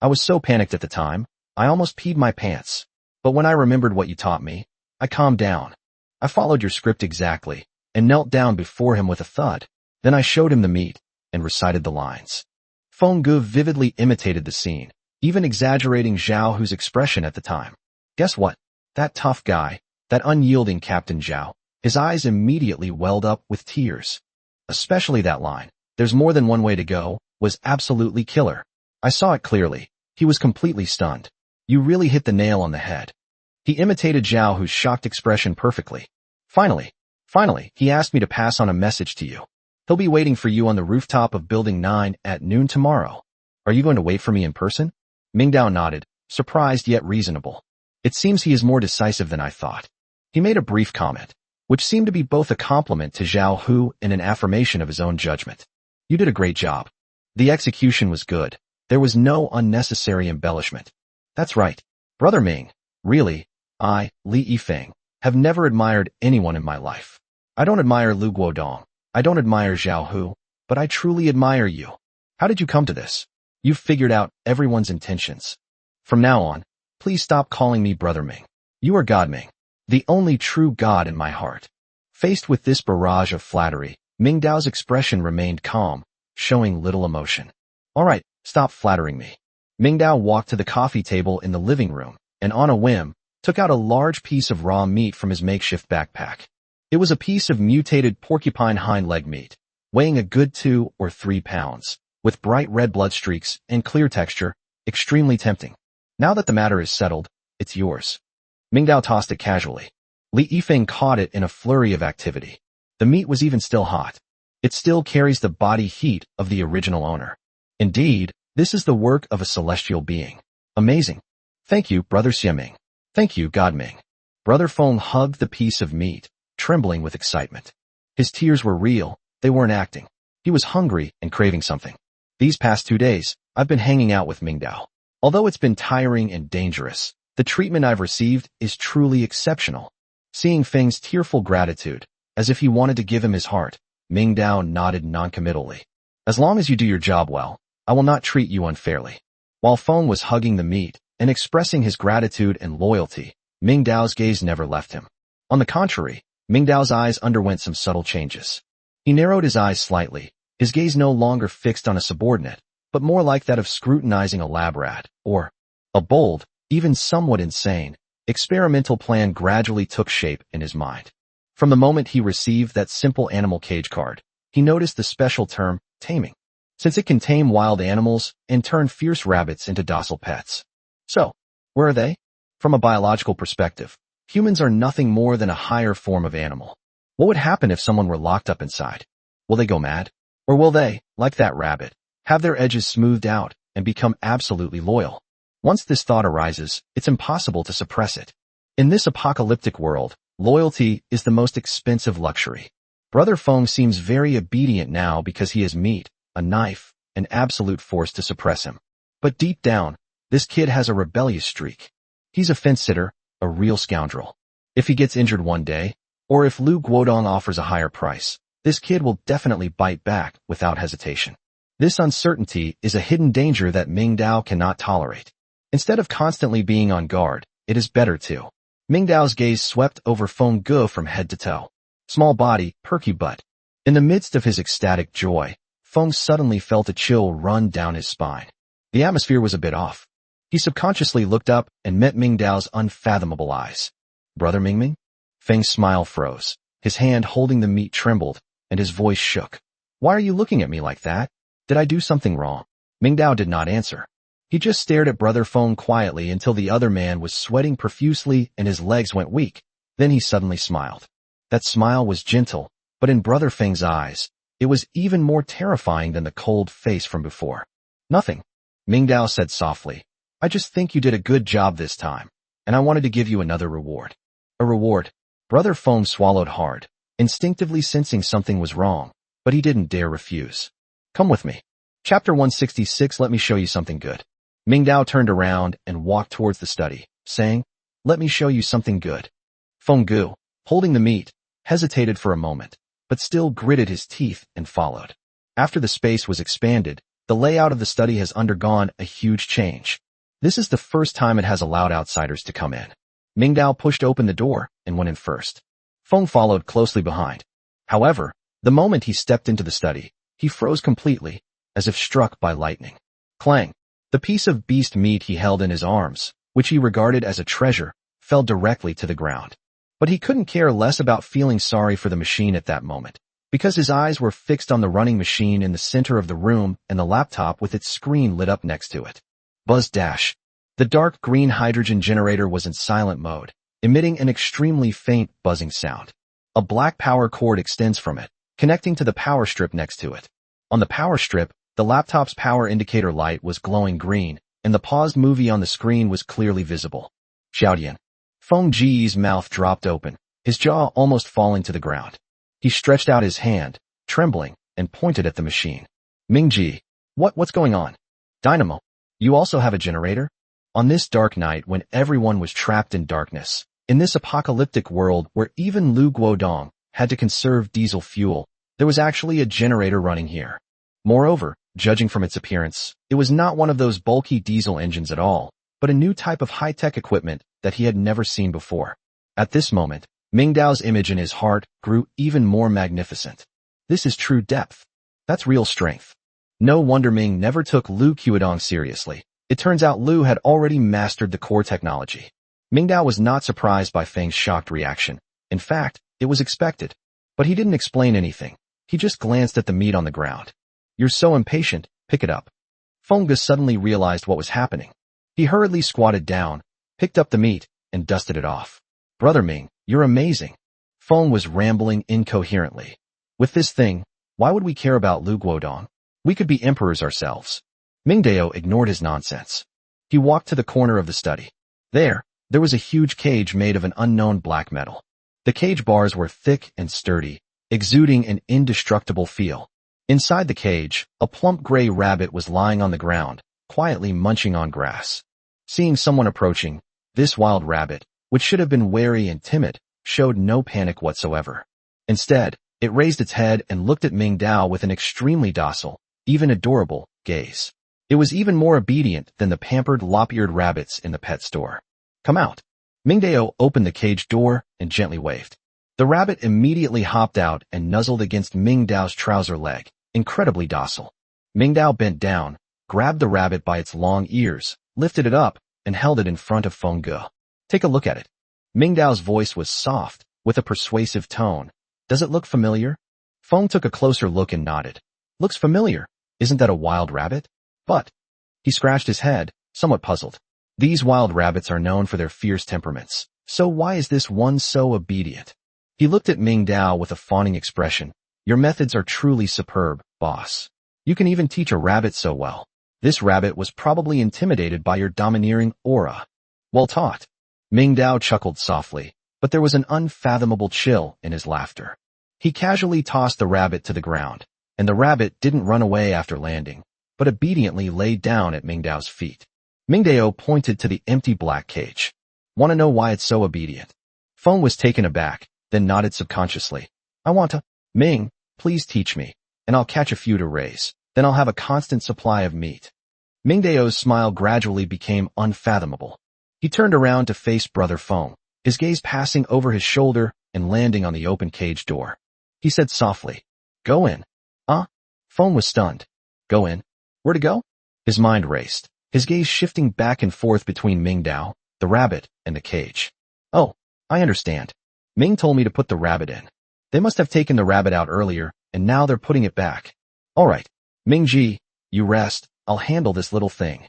I was so panicked at the time, I almost peed my pants. But when I remembered what you taught me, I calmed down. I followed your script exactly, and knelt down before him with a thud. Then I showed him the meat, and recited the lines. Feng Gu vividly imitated the scene, even exaggerating Zhao Hu's expression at the time. Guess what? That tough guy, that unyielding Captain Zhao, his eyes immediately welled up with tears. Especially that line, there's more than one way to go, was absolutely killer. I saw it clearly. He was completely stunned. You really hit the nail on the head. He imitated Zhao Hu's shocked expression perfectly. Finally, he asked me to pass on a message to you. He'll be waiting for you on the rooftop of Building 9 at noon tomorrow. Are you going to wait for me in person? Mingdao nodded, surprised yet reasonable. It seems he is more decisive than I thought. He made a brief comment, which seemed to be both a compliment to Zhao Hu and an affirmation of his own judgment. You did a great job. The execution was good. There was no unnecessary embellishment. That's right. Brother Ming, really, I, Li Yifeng, have never admired anyone in my life. I don't admire Lu Guodong. I don't admire Zhao Hu, but I truly admire you. How did you come to this? You've figured out everyone's intentions. From now on, please stop calling me Brother Ming. You are God Ming, the only true God in my heart. Faced with this barrage of flattery, Mingdao's expression remained calm, showing little emotion. All right, stop flattering me. Mingdao walked to the coffee table in the living room, and on a whim, took out a large piece of raw meat from his makeshift backpack. It was a piece of mutated porcupine hind leg meat, weighing a good 2 or 3 pounds, with bright red blood streaks and clear texture, extremely tempting. Now that the matter is settled, it's yours. Mingdao tossed it casually. Li Yifeng caught it in a flurry of activity. The meat was even still hot. It still carries the body heat of the original owner. Indeed, this is the work of a celestial being. Amazing. Thank you, Brother Xiaming. Thank you, God Ming. Brother Feng hugged the piece of meat, trembling with excitement. His tears were real, they weren't acting. He was hungry and craving something. These past 2 days, I've been hanging out with Mingdao. Although it's been tiring and dangerous, the treatment I've received is truly exceptional. Seeing Feng's tearful gratitude, as if he wanted to give him his heart, Mingdao nodded noncommittally. As long as you do your job well, I will not treat you unfairly. While Feng was hugging the meat and expressing his gratitude and loyalty, Mingdao's gaze never left him. On the contrary, Mingdao's eyes underwent some subtle changes. He narrowed his eyes slightly, his gaze no longer fixed on a subordinate, but more like that of scrutinizing a lab rat, or a bold, even somewhat insane, experimental plan gradually took shape in his mind. From the moment he received that simple animal cage card, he noticed the special term, taming, since it can tame wild animals and turn fierce rabbits into docile pets. So, where are they? From a biological perspective, humans are nothing more than a higher form of animal. What would happen if someone were locked up inside? Will they go mad? Or will they, like that rabbit, have their edges smoothed out and become absolutely loyal? Once this thought arises, it's impossible to suppress it. In this apocalyptic world, loyalty is the most expensive luxury. Brother Feng seems very obedient now because he has meat, a knife, an absolute force to suppress him. But deep down, this kid has a rebellious streak. He's a fence-sitter, a real scoundrel. If he gets injured one day, or if Lu Guodong offers a higher price, this kid will definitely bite back without hesitation. This uncertainty is a hidden danger that Ming Dao cannot tolerate. Instead of constantly being on guard, it is better to. Ming Dao's gaze swept over Feng Ge from head to toe. Small body, perky butt. In the midst of his ecstatic joy, Feng suddenly felt a chill run down his spine. The atmosphere was a bit off. He subconsciously looked up and met Ming Dao's unfathomable eyes. Brother Mingming? Feng's smile froze. His hand holding the meat trembled, and his voice shook. Why are you looking at me like that? Did I do something wrong? Ming Dao did not answer. He just stared at Brother Feng quietly until the other man was sweating profusely and his legs went weak. Then he suddenly smiled. That smile was gentle, but in Brother Feng's eyes, it was even more terrifying than the cold face from before. Nothing, Ming Dao said softly. I just think you did a good job this time, and I wanted to give you another reward. A reward? Brother Feng swallowed hard, instinctively sensing something was wrong, but he didn't dare refuse. Come with me. Chapter 166. Let me show you something good. Ming Dao turned around and walked towards the study, saying, Let me show you something good. Feng Ge, holding the meat, hesitated for a moment, but still gritted his teeth and followed. After the space was expanded, the layout of the study has undergone a huge change. This is the first time it has allowed outsiders to come in. Ming Dao pushed open the door and went in first. Feng followed closely behind. However, the moment he stepped into the study, he froze completely, as if struck by lightning. Clang! The piece of beast meat he held in his arms, which he regarded as a treasure, fell directly to the ground. But he couldn't care less about feeling sorry for the machine at that moment, because his eyes were fixed on the running machine in the center of the room and the laptop with its screen lit up next to it. Buzz dash. The dark green hydrogen generator was in silent mode, emitting an extremely faint buzzing sound. A black power cord extends from it, connecting to the power strip next to it. On the power strip, the laptop's power indicator light was glowing green, and the paused movie on the screen was clearly visible. Xiaodian. Feng Ge's mouth dropped open, his jaw almost falling to the ground. He stretched out his hand, trembling, and pointed at the machine. Ming Ge. What's going on? Dynamo. You also have a generator? On this dark night when everyone was trapped in darkness, in this apocalyptic world where even Lu Guodong had to conserve diesel fuel, there was actually a generator running here. Moreover, judging from its appearance, it was not one of those bulky diesel engines at all, but a new type of high-tech equipment that he had never seen before. At this moment, Ming Dao's image in his heart grew even more magnificent. This is true depth. That's real strength. No wonder Ming never took Lu Guodong seriously. It turns out Lu had already mastered the core technology. Ming Dao was not surprised by Feng's shocked reaction. In fact, it was expected. But he didn't explain anything. He just glanced at the meat on the ground. You're so impatient, pick it up. Feng Ge suddenly realized what was happening. He hurriedly squatted down, picked up the meat, and dusted it off. Brother Ming, you're amazing. Feng was rambling incoherently. With this thing, why would we care about Lu Guodong? We could be emperors ourselves. Ming Dao ignored his nonsense. He walked to the corner of the study. There was a huge cage made of an unknown black metal. The cage bars were thick and sturdy, exuding an indestructible feel. Inside the cage, a plump gray rabbit was lying on the ground, quietly munching on grass. Seeing someone approaching, this wild rabbit, which should have been wary and timid, showed no panic whatsoever. Instead, it raised its head and looked at Ming Dao with an extremely docile, even adorable, gaze. It was even more obedient than the pampered lop-eared rabbits in the pet store. Come out. Ming Dao opened the cage door and gently waved. The rabbit immediately hopped out and nuzzled against Ming Dao's trouser leg, incredibly docile. Ming Dao bent down, grabbed the rabbit by its long ears, lifted it up, and held it in front of Feng Ge. Take a look at it. Ming Dao's voice was soft, with a persuasive tone. Does it look familiar? Feng took a closer look and nodded. Looks familiar. Isn't that a wild rabbit? But, he scratched his head, somewhat puzzled. These wild rabbits are known for their fierce temperaments, so why is this one so obedient? He looked at Ming Dao with a fawning expression. Your methods are truly superb, boss. You can even teach a rabbit so well. This rabbit was probably intimidated by your domineering aura. Well taught. Ming Dao chuckled softly, but there was an unfathomable chill in his laughter. He casually tossed the rabbit to the ground, and the rabbit didn't run away after landing, but obediently laid down at Ming Dao's feet. Ming Dao pointed to the empty black cage. Want to know why it's so obedient? Feng was taken aback, then nodded subconsciously. I want to. Ming, please teach me, and I'll catch a few to raise. Then I'll have a constant supply of meat. Ming Dao's smile gradually became unfathomable. He turned around to face Brother Feng, his gaze passing over his shoulder and landing on the open cage door. He said softly, Go in. Feng was stunned. Go in? Where to go? His mind raced, his gaze shifting back and forth between Ming Dao, the rabbit, and the cage. Oh, I understand. Ming told me to put the rabbit in. They must have taken the rabbit out earlier, and now they're putting it back. All right, Ming-ji, you rest, I'll handle this little thing.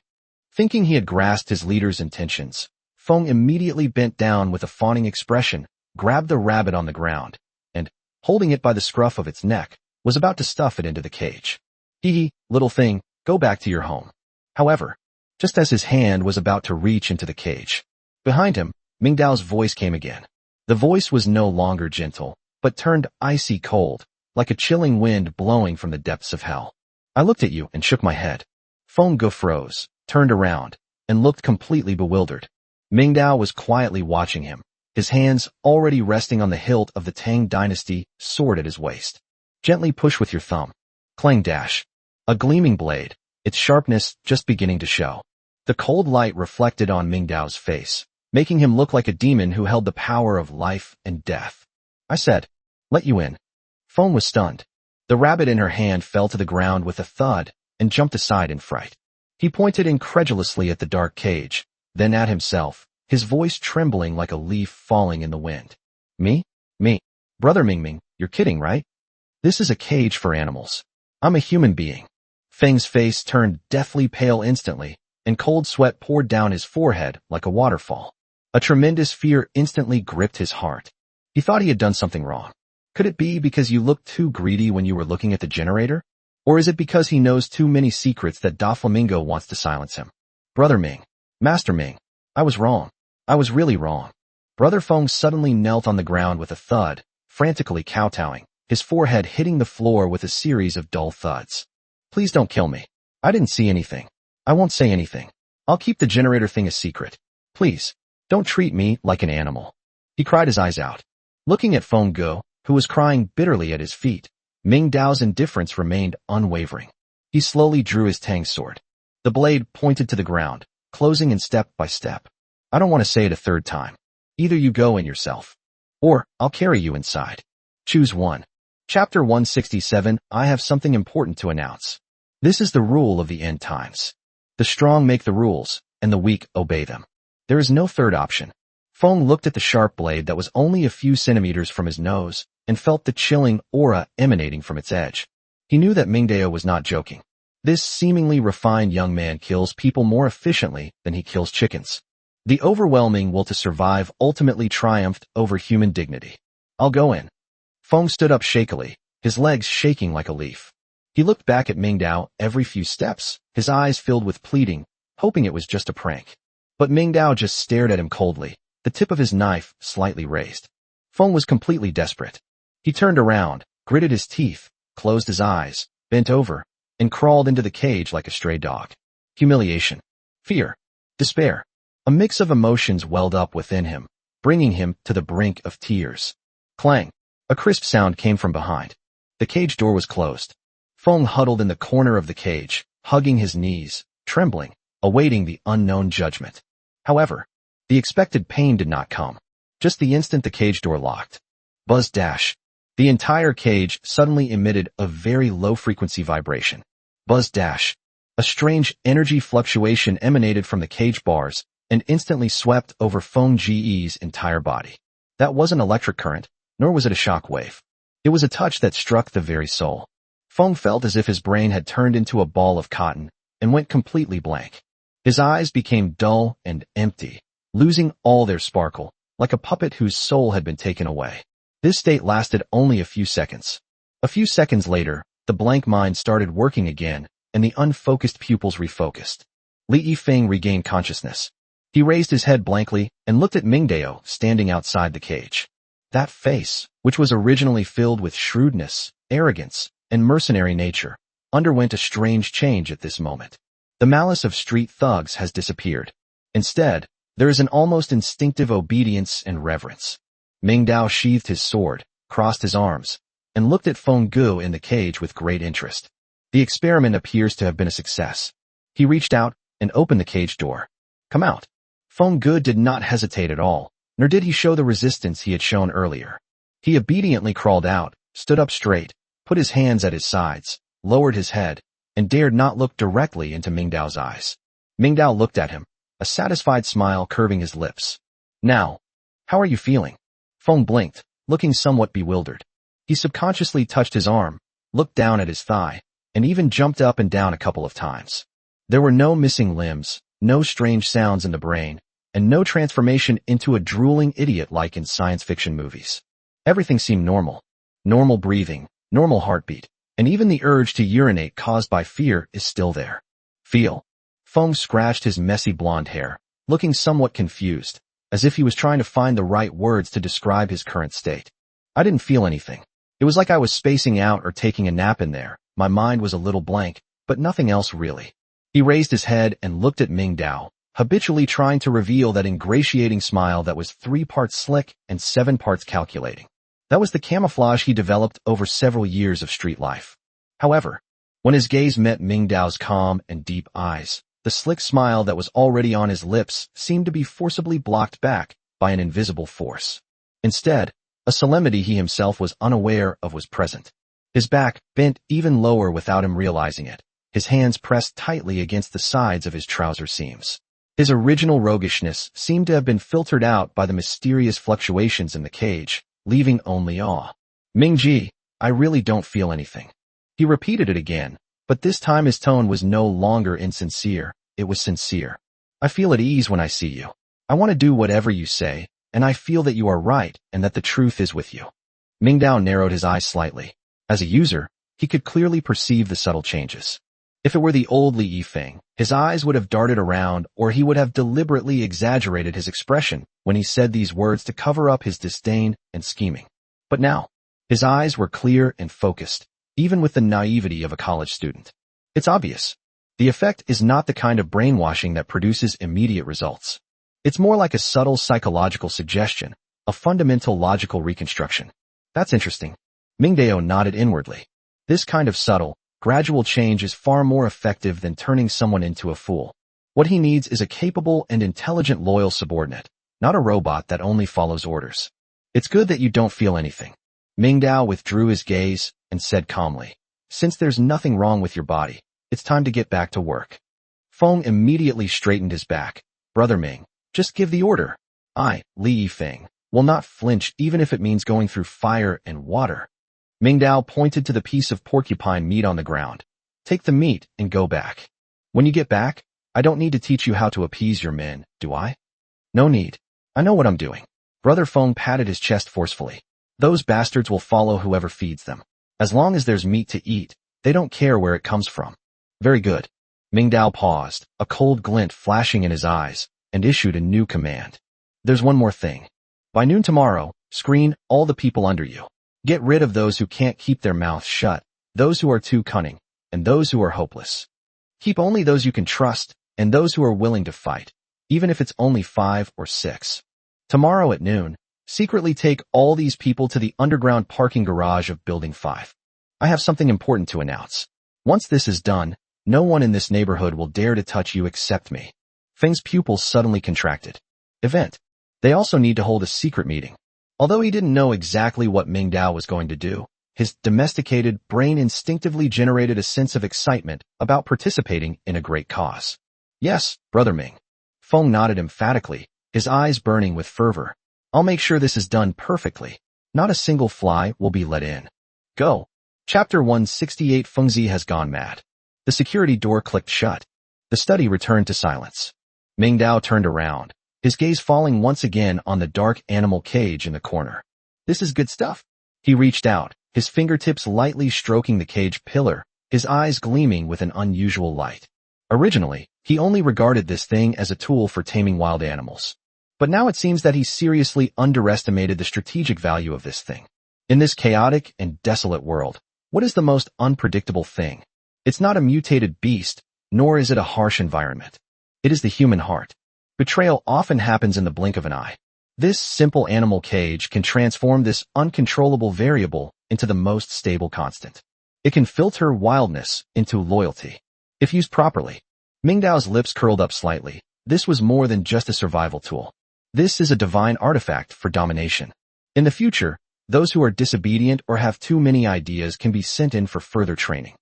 Thinking he had grasped his leader's intentions, Feng immediately bent down with a fawning expression, grabbed the rabbit on the ground, and, holding it by the scruff of its neck, was about to stuff it into the cage. Hee, little thing, go back to your home. However, just as his hand was about to reach into the cage, behind him, Ming Dao's voice came again. The voice was no longer gentle, but turned icy cold, like a chilling wind blowing from the depths of hell. I looked at you and shook my head. Feng Ge froze, turned around, and looked completely bewildered. Ming Dao was quietly watching him, his hands already resting on the hilt of the Tang Dynasty sword at his waist. Gently push with your thumb. Clang dash. A gleaming blade, its sharpness just beginning to show. The cold light reflected on Ming Dao's face, making him look like a demon who held the power of life and death. I said, let you in. Feng was stunned. The rabbit in her hand fell to the ground with a thud and jumped aside in fright. He pointed incredulously at the dark cage, then at himself, his voice trembling like a leaf falling in the wind. Me? Brother Mingming, you're kidding, right? This is a cage for animals. I'm a human being. Feng's face turned deathly pale instantly, and cold sweat poured down his forehead like a waterfall. A tremendous fear instantly gripped his heart. He thought he had done something wrong. Could it be because you looked too greedy when you were looking at the generator? Or is it because he knows too many secrets that Doflamingo wants to silence him? Brother Ming, Master Ming, I was wrong. I was really wrong. Brother Feng suddenly knelt on the ground with a thud, frantically kowtowing, his forehead hitting the floor with a series of dull thuds. Please don't kill me. I didn't see anything. I won't say anything. I'll keep the generator thing a secret. Please, don't treat me like an animal. He cried his eyes out. Looking at Feng Ge, who was crying bitterly at his feet, Ming Dao's indifference remained unwavering. He slowly drew his Tang sword. The blade pointed to the ground, closing in step by step. I don't want to say it a third time. Either you go in yourself, or I'll carry you inside. Choose one. Chapter 167, I have something important to announce. This is the rule of the end times. The strong make the rules, and the weak obey them. There is no third option. Feng looked at the sharp blade that was only a few centimeters from his nose, and felt the chilling aura emanating from its edge. He knew that Ming Dao was not joking. This seemingly refined young man kills people more efficiently than he kills chickens. The overwhelming will to survive ultimately triumphed over human dignity. I'll go in. Feng stood up shakily, his legs shaking like a leaf. He looked back at Ming Dao every few steps, his eyes filled with pleading, hoping it was just a prank. But Ming Dao just stared at him coldly, the tip of his knife slightly raised. Feng was completely desperate. He turned around, gritted his teeth, closed his eyes, bent over, and crawled into the cage like a stray dog. Humiliation, fear, despair. A mix of emotions welled up within him, bringing him to the brink of tears. Clang. A crisp sound came from behind. The cage door was closed. Feng huddled in the corner of the cage, hugging his knees, trembling, awaiting the unknown judgment. However, the expected pain did not come. Just the instant the cage door locked. Buzz dash. The entire cage suddenly emitted a very low-frequency vibration. Buzz dash. A strange energy fluctuation emanated from the cage bars and instantly swept over Feng Ge's entire body. That wasn't electric current, nor was it a shock wave. It was a touch that struck the very soul. Feng felt as if his brain had turned into a ball of cotton and went completely blank. His eyes became dull and empty, losing all their sparkle, like a puppet whose soul had been taken away. This state lasted only a few seconds. A few seconds later, the blank mind started working again, and the unfocused pupils refocused. Li Yifeng regained consciousness. He raised his head blankly and looked at Mingdao standing outside the cage. That face, which was originally filled with shrewdness, arrogance, and mercenary nature, underwent a strange change at this moment. The malice of street thugs has disappeared. Instead, there is an almost instinctive obedience and reverence. Mingdao sheathed his sword, crossed his arms, and looked at Feng Gu in the cage with great interest. The experiment appears to have been a success. He reached out and opened the cage door. Come out. Feng Gu did not hesitate at all, nor did he show the resistance he had shown earlier. He obediently crawled out, stood up straight, put his hands at his sides, lowered his head, and dared not look directly into Mingdao's eyes. Mingdao looked at him, a satisfied smile curving his lips. Now, how are you feeling? Feng blinked, looking somewhat bewildered. He subconsciously touched his arm, looked down at his thigh, and even jumped up and down a couple of times. There were no missing limbs, no strange sounds in the brain, and no transformation into a drooling idiot like in science fiction movies. Everything seemed normal. Normal breathing, normal heartbeat, and even the urge to urinate caused by fear is still there. Feel. Feng scratched his messy blonde hair, looking somewhat confused, as if he was trying to find the right words to describe his current state. I didn't feel anything. It was like I was spacing out or taking a nap in there. My mind was a little blank, but nothing else really. He raised his head and looked at Mingdao, habitually trying to reveal that ingratiating smile that was 3 parts slick and 7 parts calculating. That was the camouflage he developed over several years of street life. However, when his gaze met Mingdao's calm and deep eyes, the slick smile that was already on his lips seemed to be forcibly blocked back by an invisible force. Instead, a solemnity he himself was unaware of was present. His back bent even lower without him realizing it, his hands pressed tightly against the sides of his trouser seams. His original roguishness seemed to have been filtered out by the mysterious fluctuations in the cage, leaving only awe. Mingji, I really don't feel anything. He repeated it again, but this time his tone was no longer insincere, it was sincere. I feel at ease when I see you. I want to do whatever you say, and I feel that you are right and that the truth is with you. Mingdao narrowed his eyes slightly. As a user, he could clearly perceive the subtle changes. If it were the old Li Yifeng, his eyes would have darted around or he would have deliberately exaggerated his expression when he said these words to cover up his disdain and scheming. But now, his eyes were clear and focused, even with the naivety of a college student. It's obvious. The effect is not the kind of brainwashing that produces immediate results. It's more like a subtle psychological suggestion, a fundamental logical reconstruction. That's interesting. Mingdao nodded inwardly. This kind of subtle, gradual change is far more effective than turning someone into a fool. What he needs is a capable and intelligent loyal subordinate, not a robot that only follows orders. It's good that you don't feel anything. Mingdao withdrew his gaze and said calmly, since there's nothing wrong with your body, it's time to get back to work. Feng immediately straightened his back. Brother Ming, just give the order. I, Li Yifeng, will not flinch even if it means going through fire and water. Mingdao pointed to the piece of porcupine meat on the ground. Take the meat and go back. When you get back, I don't need to teach you how to appease your men, do I? No need. I know what I'm doing. Brother Feng patted his chest forcefully. Those bastards will follow whoever feeds them. As long as there's meat to eat, they don't care where it comes from. Very good. Mingdao paused, a cold glint flashing in his eyes, and issued a new command. There's one more thing. By noon tomorrow, screen all the people under you. Get rid of those who can't keep their mouths shut, those who are too cunning, and those who are hopeless. Keep only those you can trust, and those who are willing to fight, even if it's only 5 or 6. Tomorrow at noon, secretly take all these people to the underground parking garage of Building 5. I have something important to announce. Once this is done, no one in this neighborhood will dare to touch you except me. Feng's pupils suddenly contracted. Event. They also need to hold a secret meeting. Although he didn't know exactly what Mingdao was going to do, his domesticated brain instinctively generated a sense of excitement about participating in a great cause. Yes, Brother Ming. Feng nodded emphatically, his eyes burning with fervor. I'll make sure this is done perfectly. Not a single fly will be let in. Go. Chapter 168 Fengzi has gone mad. The security door clicked shut. The study returned to silence. Mingdao turned around, his gaze falling once again on the dark animal cage in the corner. This is good stuff. He reached out, his fingertips lightly stroking the cage pillar, his eyes gleaming with an unusual light. Originally, he only regarded this thing as a tool for taming wild animals. But now it seems that he seriously underestimated the strategic value of this thing. In this chaotic and desolate world, what is the most unpredictable thing? It's not a mutated beast, nor is it a harsh environment. It is the human heart. Betrayal often happens in the blink of an eye. This simple animal cage can transform this uncontrollable variable into the most stable constant. It can filter wildness into loyalty. If used properly. Mingdao's lips curled up slightly. This was more than just a survival tool. This is a divine artifact for domination. In the future, those who are disobedient or have too many ideas can be sent in for further training.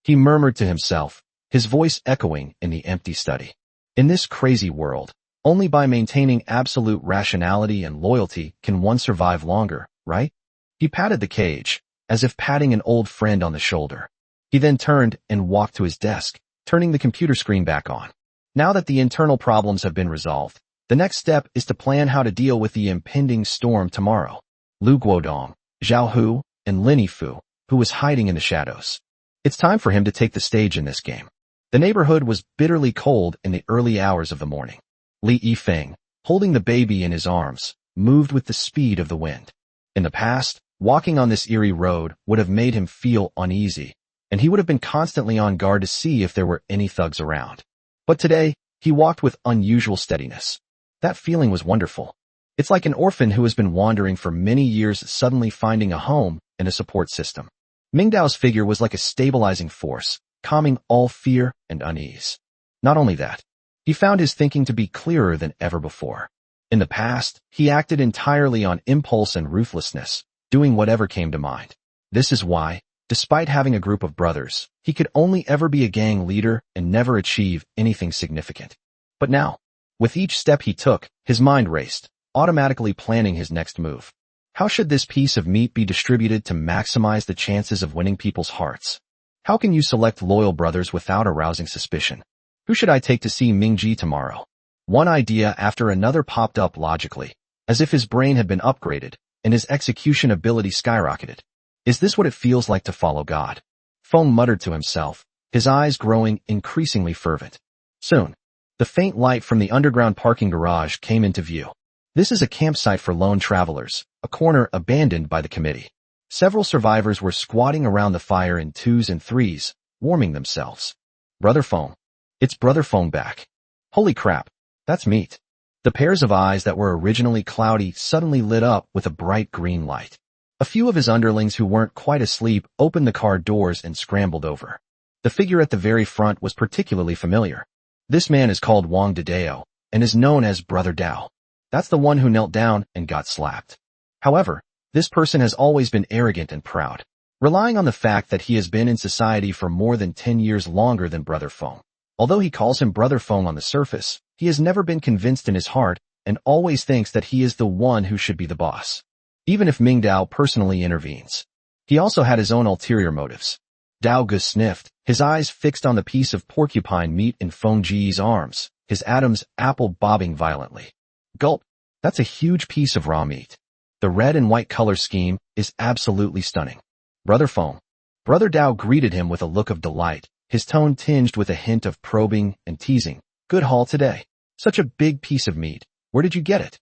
He murmured to himself, his voice echoing in the empty study. In this crazy world, only by maintaining absolute rationality and loyalty can one survive longer, right? He patted the cage, as if patting an old friend on the shoulder. He then turned and walked to his desk, turning the computer screen back on. Now that the internal problems have been resolved, the next step is to plan how to deal with the impending storm tomorrow. Lu Guodong, Zhao Hu, and Lin Yifu, who was hiding in the shadows. It's time for him to take the stage in this game. The neighborhood was bitterly cold in the early hours of the morning. Li Yifeng, holding the baby in his arms, moved with the speed of the wind. In the past, walking on this eerie road would have made him feel uneasy, and he would have been constantly on guard to see if there were any thugs around. But today, he walked with unusual steadiness. That feeling was wonderful. It's like an orphan who has been wandering for many years suddenly finding a home and a support system. Mingdao's figure was like a stabilizing force, calming all fear and unease. Not only that, he found his thinking to be clearer than ever before. In the past, he acted entirely on impulse and ruthlessness, doing whatever came to mind. This is why, despite having a group of brothers, he could only ever be a gang leader and never achieve anything significant. But now, with each step he took, his mind raced, automatically planning his next move. How should this piece of meat be distributed to maximize the chances of winning people's hearts? How can you select loyal brothers without arousing suspicion? Who should I take to see Mingji tomorrow? One idea after another popped up logically, as if his brain had been upgraded, and his execution ability skyrocketed. Is this what it feels like to follow God? Feng muttered to himself, his eyes growing increasingly fervent. Soon, the faint light from the underground parking garage came into view. This is a campsite for lone travelers, a corner abandoned by the committee. Several survivors were squatting around the fire in twos and threes, warming themselves. Brother Feng. It's Brother Feng back. Holy crap, that's meat. The pairs of eyes that were originally cloudy suddenly lit up with a bright green light. A few of his underlings who weren't quite asleep opened the car doors and scrambled over. The figure at the very front was particularly familiar. This man is called Wang Dedeo, and is known as Brother Dao. That's the one who knelt down and got slapped. However, this person has always been arrogant and proud, relying on the fact that he has been in society for more than 10 years longer than Brother Feng. Although he calls him Brother Feng on the surface, he has never been convinced in his heart and always thinks that he is the one who should be the boss, even if Mingdao personally intervenes. He also had his own ulterior motives. Dao Ge sniffed, his eyes fixed on the piece of porcupine meat in Feng Ji's arms, his Adam's apple bobbing violently. Gulp, that's a huge piece of raw meat. The red and white color scheme is absolutely stunning. Brother Feng. Brother Dao greeted him with a look of delight, his tone tinged with a hint of probing and teasing. Good haul today. Such a big piece of meat. Where did you get it?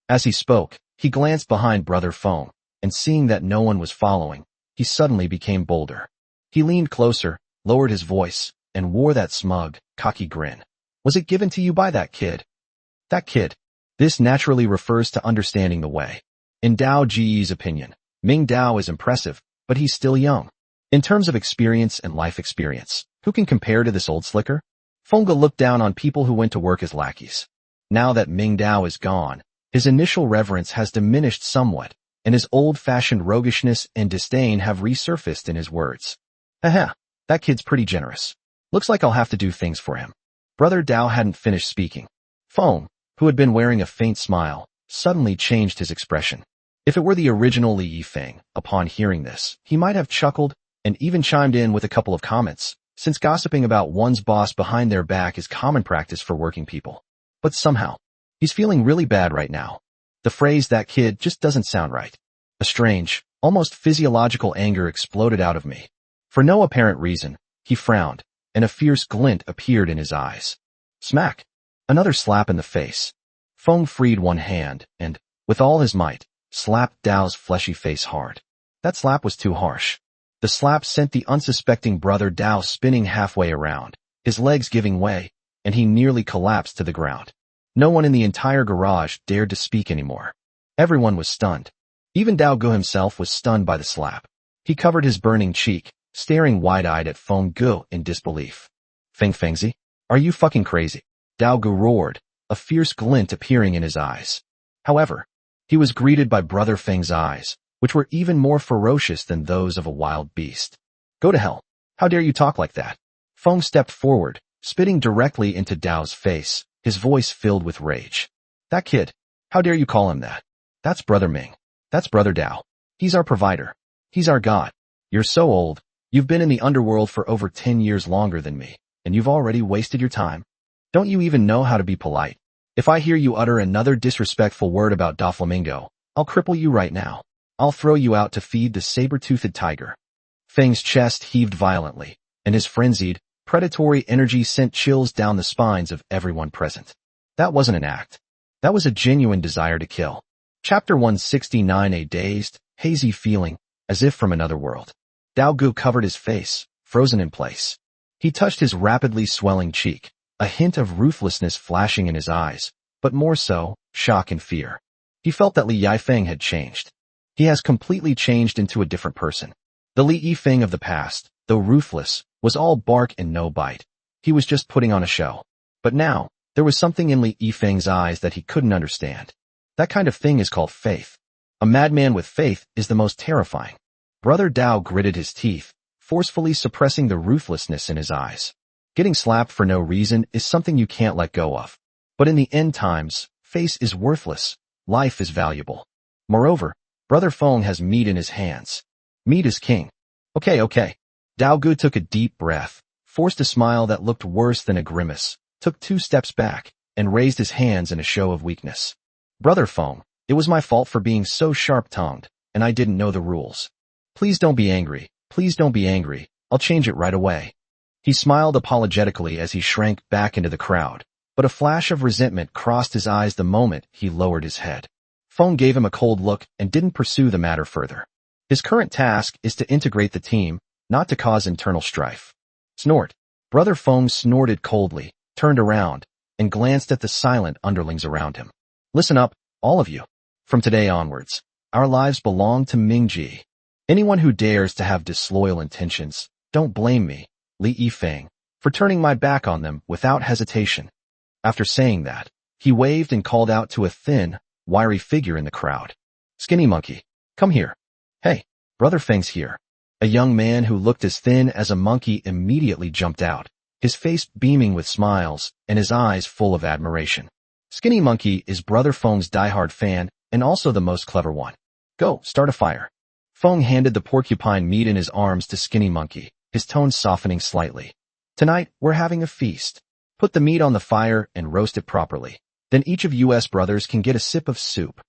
As he spoke, he glanced behind Brother Feng, and seeing that no one was following, he suddenly became bolder. He leaned closer, lowered his voice, and wore that smug, cocky grin. Was it given to you by that kid? That kid. This naturally refers to understanding the way. In Dao Ji's opinion, Ming Dao is impressive, but he's still young. In terms of experience and life experience, who can compare to this old slicker? Feng Ge looked down on people who went to work as lackeys. Now that Ming Dao is gone, his initial reverence has diminished somewhat, and his old-fashioned roguishness and disdain have resurfaced in his words. Haha, that kid's pretty generous. Looks like I'll have to do things for him. Brother Dao hadn't finished speaking. Feng, who had been wearing a faint smile, suddenly changed his expression. If it were the original Li Yifeng, upon hearing this, he might have chuckled and even chimed in with a couple of comments, since gossiping about one's boss behind their back is common practice for working people. But somehow, he's feeling really bad right now. The phrase "that kid" just doesn't sound right. A strange, almost physiological anger exploded out of me. For no apparent reason, He frowned, and a fierce glint appeared in his eyes. Smack! Another slap in the face. Feng freed one hand and, with all his might, slapped Dao's fleshy face hard. That slap was too harsh. The slap sent the unsuspecting brother Dao spinning halfway around, his legs giving way, and he nearly collapsed to the ground. No one in the entire garage dared to speak anymore. Everyone was stunned. Even Dao Gu himself was stunned by the slap. He covered his burning cheek, staring wide-eyed at Feng Gu in disbelief. Fengzi, are you fucking crazy? Dao Gu roared, a fierce glint appearing in his eyes. However, he was greeted by Brother Feng's eyes, which were even more ferocious than those of a wild beast. Go to hell. How dare you talk like that? Feng stepped forward, spitting directly into Dao's face, his voice filled with rage. That kid, how dare you call him that? That's Brother Ming. That's Brother Dao. He's our provider. He's our god. You're so old. You've been in the underworld for over 10 years longer than me, and you've already wasted your time. Don't you even know how to be polite? If I hear you utter another disrespectful word about Doflamingo, I'll cripple you right now. I'll throw you out to feed the saber-toothed tiger. Feng's chest heaved violently, and his frenzied, predatory energy sent chills down the spines of everyone present. That wasn't an act. That was a genuine desire to kill. Chapter 169. A dazed, hazy feeling, as if from another world. Dao Gu covered his face, frozen in place. He touched his rapidly swelling cheek, a hint of ruthlessness flashing in his eyes, but more so, shock and fear. He felt that Li Yifeng had changed. He has completely changed into a different person. The Li Yifeng of the past, though ruthless, was all bark and no bite. He was just putting on a show. But now, there was something in Li Yifeng's eyes that he couldn't understand. That kind of thing is called faith. A madman with faith is the most terrifying. Brother Dao gritted his teeth, forcefully suppressing the ruthlessness in his eyes. Getting slapped for no reason is something you can't let go of. But in the end times, face is worthless. Life is valuable. Moreover, Brother Feng has meat in his hands. Meat is king. Okay. Dao Gu took a deep breath, forced a smile that looked worse than a grimace, took 2 steps back, and raised his hands in a show of weakness. Brother Feng, it was my fault for being so sharp-tongued, and I didn't know the rules. Please don't be angry. Please don't be angry. I'll change it right away. He smiled apologetically as he shrank back into the crowd, but a flash of resentment crossed his eyes the moment he lowered his head. Feng gave him a cold look and didn't pursue the matter further. His current task is to integrate the team, not to cause internal strife. Snort. Brother Feng snorted coldly, turned around, and glanced at the silent underlings around him. Listen up, all of you. From today onwards, our lives belong to Mingji. Anyone who dares to have disloyal intentions, don't blame me, Li Yifeng, for turning my back on them without hesitation. After saying that, he waved and called out to a thin, wiry figure in the crowd. Skinny monkey, come here. Hey, Brother Feng's here. A young man who looked as thin as a monkey immediately jumped out, his face beaming with smiles and his eyes full of admiration. Skinny Monkey is Brother Feng's diehard fan and also the most clever one. Go, start a fire. Feng handed the porcupine meat in his arms to Skinny Monkey, his tone softening slightly. Tonight, we're having a feast. Put the meat on the fire and roast it properly. Then each of US brothers can get a sip of soup.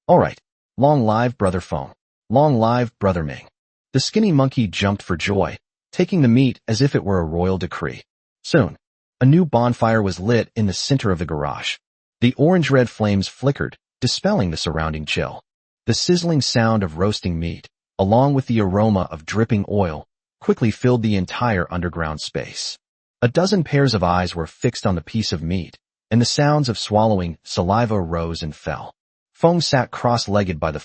All right. Long live Brother Feng. Long live Brother Ming. The Skinny Monkey jumped for joy, taking the meat as if it were a royal decree. Soon, a new bonfire was lit in the center of the garage. The orange-red flames flickered, dispelling the surrounding chill. The sizzling sound of roasting meat, along with the aroma of dripping oil, quickly filled the entire underground space. A dozen pairs of eyes were fixed on the piece of meat, and the sounds of swallowing saliva rose and fell. Feng sat cross-legged by the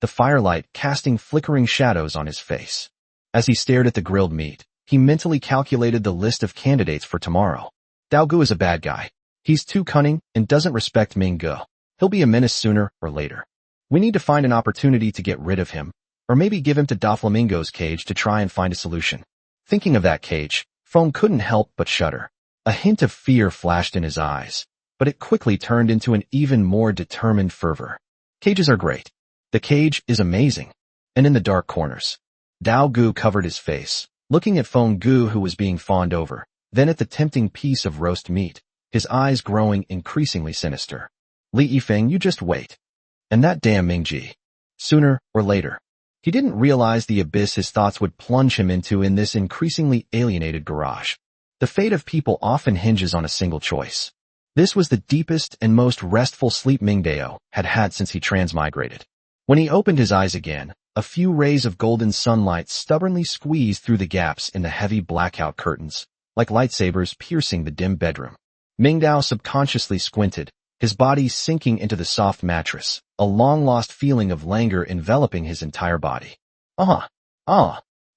firelight casting flickering shadows on his face. As he stared at the grilled meat, he mentally calculated the list of candidates for tomorrow. Dao Gu is a bad guy. He's too cunning and doesn't respect Ming Gu. He'll be a menace sooner or later. We need to find an opportunity to get rid of him, or maybe give him to Doflamingo's cage to try and find a solution. Thinking of that cage, Feng couldn't help but shudder. A hint of fear flashed in his eyes, but it quickly turned into an even more determined fervor. Cages are great. The cage is amazing. And in the dark corners, Dao Gu covered his face, looking at Feng Gu who was being fawned over, then at the tempting piece of roast meat, his eyes growing increasingly sinister. Li Yifeng, you just wait. And that damn Mingji. Sooner or later, He didn't realize the abyss his thoughts would plunge him into in this increasingly alienated garage. The fate of people often hinges on a single choice. This was the deepest and most restful sleep Mingdao had had since he transmigrated. When he opened his eyes again, a few rays of golden sunlight stubbornly squeezed through the gaps in the heavy blackout curtains, like lightsabers piercing the dim bedroom. Mingdao subconsciously squinted, his body sinking into the soft mattress, a long-lost feeling of languor enveloping his entire body.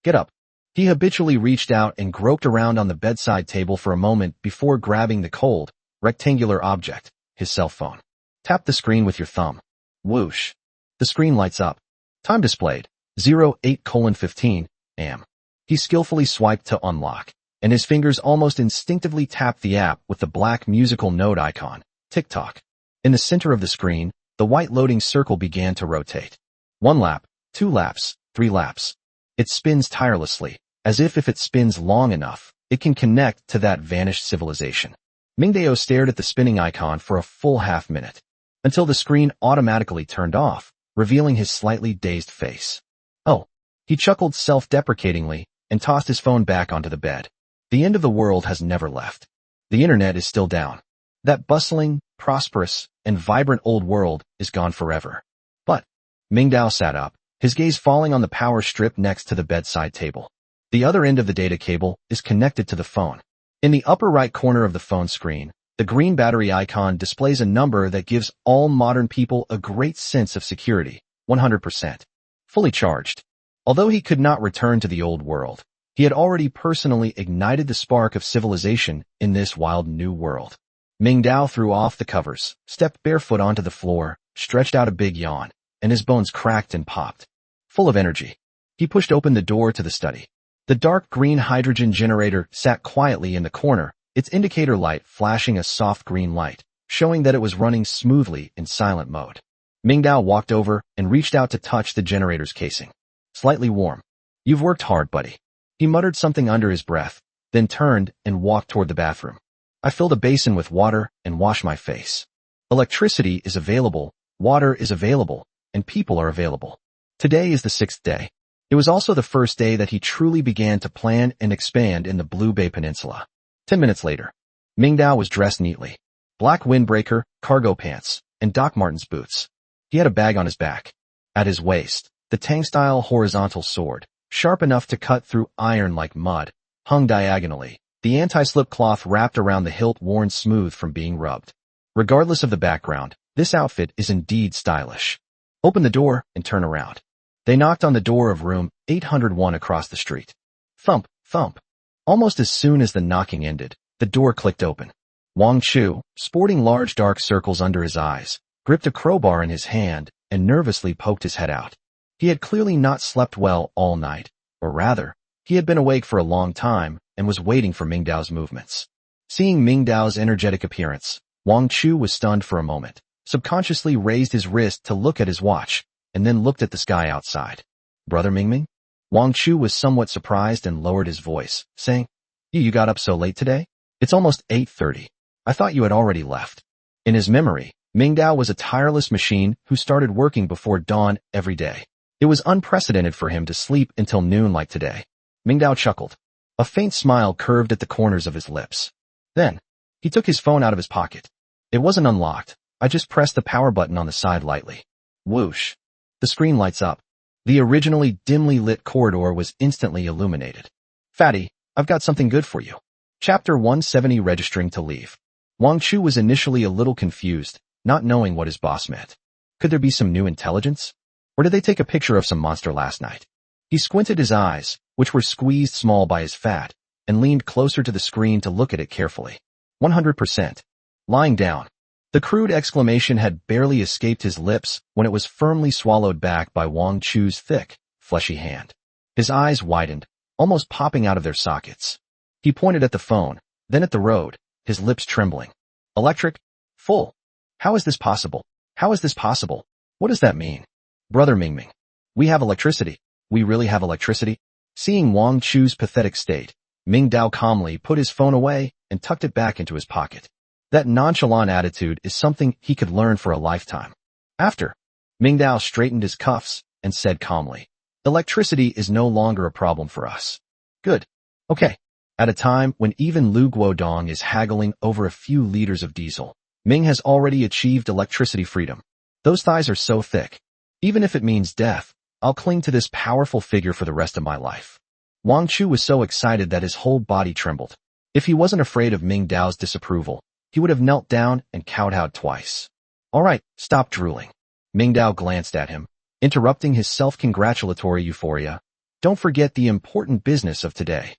Get up. He habitually reached out and groped around on the bedside table for a moment before grabbing the cold, rectangular object, his cell phone. Tap the screen with your thumb. Whoosh. The screen lights up. Time displayed, 08:15 am. He skillfully swiped to unlock, and his fingers almost instinctively tapped the app with the black musical note icon, TikTok. In the center of the screen, the white loading circle began to rotate. 1 lap, 2 laps, 3 laps. It spins tirelessly, as if it spins long enough, it can connect to that vanished civilization. Mingdao stared at the spinning icon for a full half-minute, until the screen automatically turned off, revealing his slightly dazed face. Oh, he chuckled self-deprecatingly and tossed his phone back onto the bed. The end of the world has never left. The internet is still down. That bustling, prosperous, and vibrant old world is gone forever. But Mingdao sat up, his gaze falling on the power strip next to the bedside table. The other end of the data cable is connected to the phone. In the upper right corner of the phone screen, the green battery icon displays a number that gives all modern people a great sense of security, 100%. Fully charged. Although he could not return to the old world, he had already personally ignited the spark of civilization in this wild new world. Mingdao threw off the covers, stepped barefoot onto the floor, stretched out a big yawn, and his bones cracked and popped. Full of energy, he pushed open the door to the study. The dark green hydrogen generator sat quietly in the corner, its indicator light flashing a soft green light, showing that it was running smoothly in silent mode. Mingdao walked over and reached out to touch the generator's casing. Slightly warm. You've worked hard, buddy. He muttered something under his breath, then turned and walked toward the bathroom. I filled a basin with water and washed my face. Electricity is available, water is available, and people are available. Today is the 6th day. It was also the first day that he truly began to plan and expand in the Blue Bay Peninsula. 10 minutes later, Mingdao was dressed neatly. Black windbreaker, cargo pants, and Doc Martens boots. He had a bag on his back. At his waist, the Tang-style horizontal sword, sharp enough to cut through iron like mud, hung diagonally, the anti-slip cloth wrapped around the hilt worn smooth from being rubbed. Regardless of the background, this outfit is indeed stylish. Open the door and turn around. They knocked on the door of room 801 across the street. Thump, thump. Almost as soon as the knocking ended, the door clicked open. Wang Chu, sporting large dark circles under his eyes, gripped a crowbar in his hand and nervously poked his head out. He had clearly not slept well all night, or rather, he had been awake for a long time and was waiting for Mingdao's movements. Seeing Mingdao's energetic appearance, Wang Chu was stunned for a moment, subconsciously raised his wrist to look at his watch, and then looked at the sky outside. Brother Mingming? Wang Chu was somewhat surprised and lowered his voice, saying, You got up so late today? It's almost 8:30. I thought you had already left. In his memory, Mingdao was a tireless machine who started working before dawn every day. It was unprecedented for him to sleep until noon like today. Mingdao chuckled. A faint smile curved at the corners of his lips. Then, he took his phone out of his pocket. It wasn't unlocked. I just pressed the power button on the side lightly. Whoosh. The screen lights up. The originally dimly lit corridor was instantly illuminated. Fatty, I've got something good for you. Chapter 170 Registering to Leave. Wang Chu was initially a little confused, not knowing what his boss meant. Could there be some new intelligence? Or did they take a picture of some monster last night? He squinted his eyes, which were squeezed small by his fat, and leaned closer to the screen to look at it carefully. 100%. Lying down. The crude exclamation had barely escaped his lips when it was firmly swallowed back by Wang Chu's thick, fleshy hand. His eyes widened, almost popping out of their sockets. He pointed at the phone, then at the road, his lips trembling. Electric? Full. How is this possible? How is this possible? What does that mean? Brother Mingming. We have electricity. We really have electricity? Seeing Wang Chu's pathetic state, Mingdao calmly put his phone away and tucked it back into his pocket. That nonchalant attitude is something he could learn for a lifetime. After, Mingdao straightened his cuffs and said calmly, Electricity is no longer a problem for us. Good. Okay. At a time when even Lu Guodong is haggling over a few liters of diesel, Ming has already achieved electricity freedom. Those thighs are so thick. Even if it means death, I'll cling to this powerful figure for the rest of my life. Wang Chu was so excited that his whole body trembled. If he wasn't afraid of Ming Dao's disapproval, he would have knelt down and kowtowed twice. All right, stop drooling. Ming Dao glanced at him, interrupting his self-congratulatory euphoria. Don't forget the important business of today.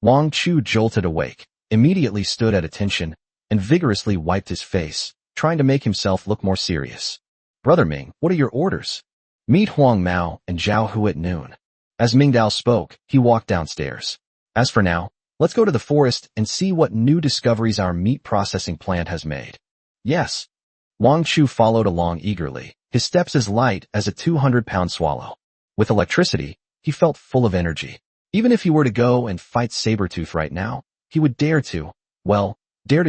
Wang Chu jolted awake, immediately stood at attention, and vigorously wiped his face, trying to make himself look more serious. Brother Ming, what are your orders? Meet Huang Mao and Zhao Hu at noon. As Ming Dao spoke, he walked downstairs. As for now, let's go to the forest and see what new discoveries our meat processing plant has made. Yes. Wang Chu followed along eagerly, his steps as light as a 200-pound swallow. With electricity, he felt full of energy. Even if he were to go and fight Sabretooth right now, he would dare to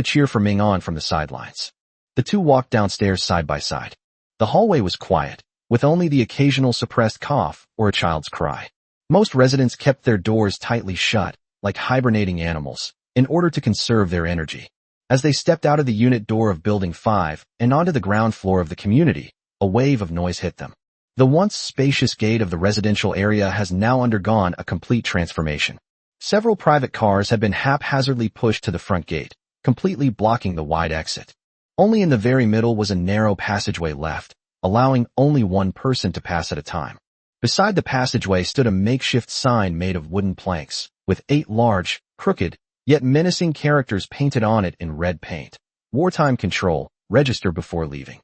cheer for Ming on from the sidelines. The two walked downstairs side by side. The hallway was quiet, with only the occasional suppressed cough or a child's cry. Most residents kept their doors tightly shut, like hibernating animals, in order to conserve their energy. As they stepped out of the unit door of Building 5 and onto the ground floor of the community, a wave of noise hit them. The once spacious gate of the residential area has now undergone a complete transformation. Several private cars had been haphazardly pushed to the front gate, completely blocking the wide exit. Only in the very middle was a narrow passageway left, allowing only one person to pass at a time. Beside the passageway stood a makeshift sign made of wooden planks, with 8 large, crooked, yet menacing characters painted on it in red paint. Wartime Control, register before leaving.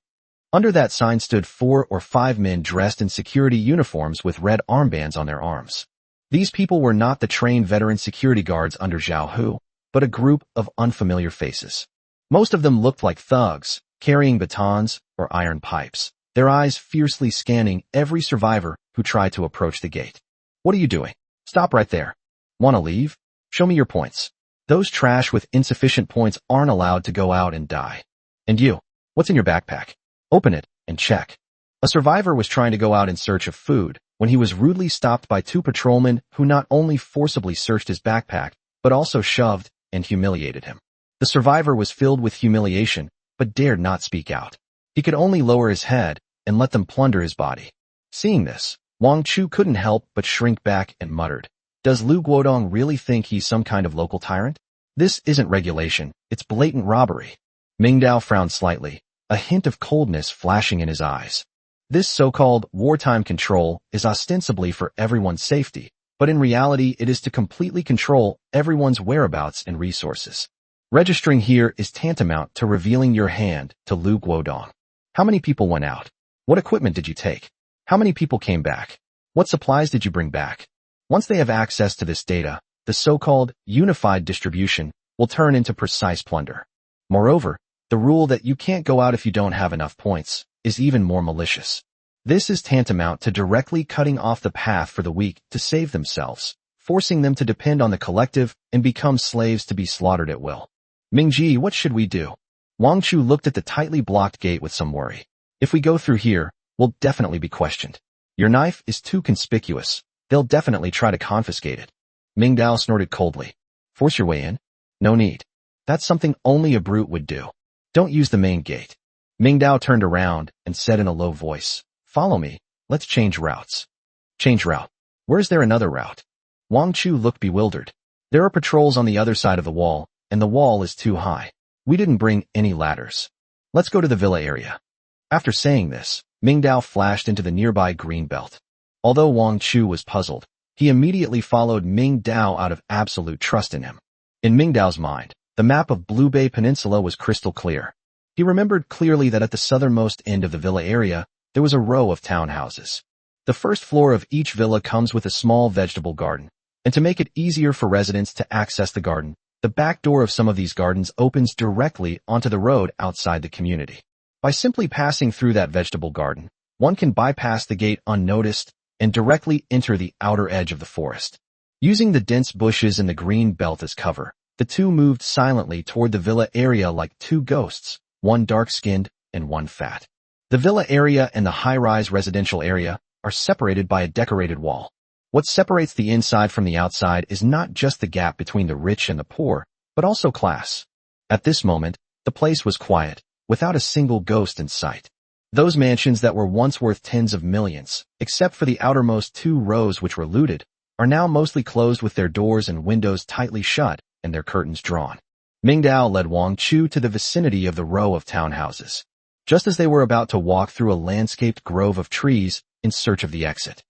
Under that sign stood 4 or 5 men dressed in security uniforms with red armbands on their arms. These people were not the trained veteran security guards under Zhao Hu, but a group of unfamiliar faces. Most of them looked like thugs, carrying batons or iron pipes, their eyes fiercely scanning every survivor who tried to approach the gate. What are you doing? Stop right there. Want to leave? Show me your points. Those trash with insufficient points aren't allowed to go out and die. And you, what's in your backpack? Open it and check. A survivor was trying to go out in search of food when he was rudely stopped by 2 patrolmen who not only forcibly searched his backpack, but also shoved and humiliated him. The survivor was filled with humiliation, but dared not speak out. He could only lower his head and let them plunder his body. Seeing this, Wang Chu couldn't help but shrink back and muttered, "Does Lu Guodong really think he's some kind of local tyrant? This isn't regulation, it's blatant robbery." Ming Dao frowned slightly, a hint of coldness flashing in his eyes. This so-called wartime control is ostensibly for everyone's safety, but in reality it is to completely control everyone's whereabouts and resources. Registering here is tantamount to revealing your hand to Lu Guodong. How many people went out? What equipment did you take? How many people came back? What supplies did you bring back? Once they have access to this data, the so-called unified distribution will turn into precise plunder. Moreover, the rule that you can't go out if you don't have enough points is even more malicious. This is tantamount to directly cutting off the path for the weak to save themselves, forcing them to depend on the collective and become slaves to be slaughtered at will. Mingji, what should we do? Wang Chu looked at the tightly blocked gate with some worry. If we go through here, we'll definitely be questioned. Your knife is too conspicuous. They'll definitely try to confiscate it. Ming Dao snorted coldly. Force your way in? No need. That's something only a brute would do. Don't use the main gate. Ming Dao turned around and said in a low voice, "Follow me, let's change routes." Change route? Where's there another route? Wang Chu looked bewildered. There are patrols on the other side of the wall, and the wall is too high. We didn't bring any ladders. Let's go to the villa area. After saying this, Ming Dao flashed into the nearby green belt. Although Wang Chu was puzzled, he immediately followed Ming Dao out of absolute trust in him. In Ming Dao's mind, the map of Blue Bay Peninsula was crystal clear. He remembered clearly that at the southernmost end of the villa area, there was a row of townhouses. The first floor of each villa comes with a small vegetable garden, and to make it easier for residents to access the garden, the back door of some of these gardens opens directly onto the road outside the community. By simply passing through that vegetable garden, one can bypass the gate unnoticed and directly enter the outer edge of the forest. Using the dense bushes and the green belt as cover, the two moved silently toward the villa area like 2 ghosts, one dark-skinned and one fat. The villa area and the high-rise residential area are separated by a decorated wall. What separates the inside from the outside is not just the gap between the rich and the poor, but also class. At this moment, the place was quiet, without a single ghost in sight. Those mansions that were once worth tens of millions, except for the outermost 2 rows which were looted, are now mostly closed with their doors and windows tightly shut and their curtains drawn. Mingdao led Wang Chu to the vicinity of the row of townhouses. Just as they were about to walk through a landscaped grove of trees in search of the exit.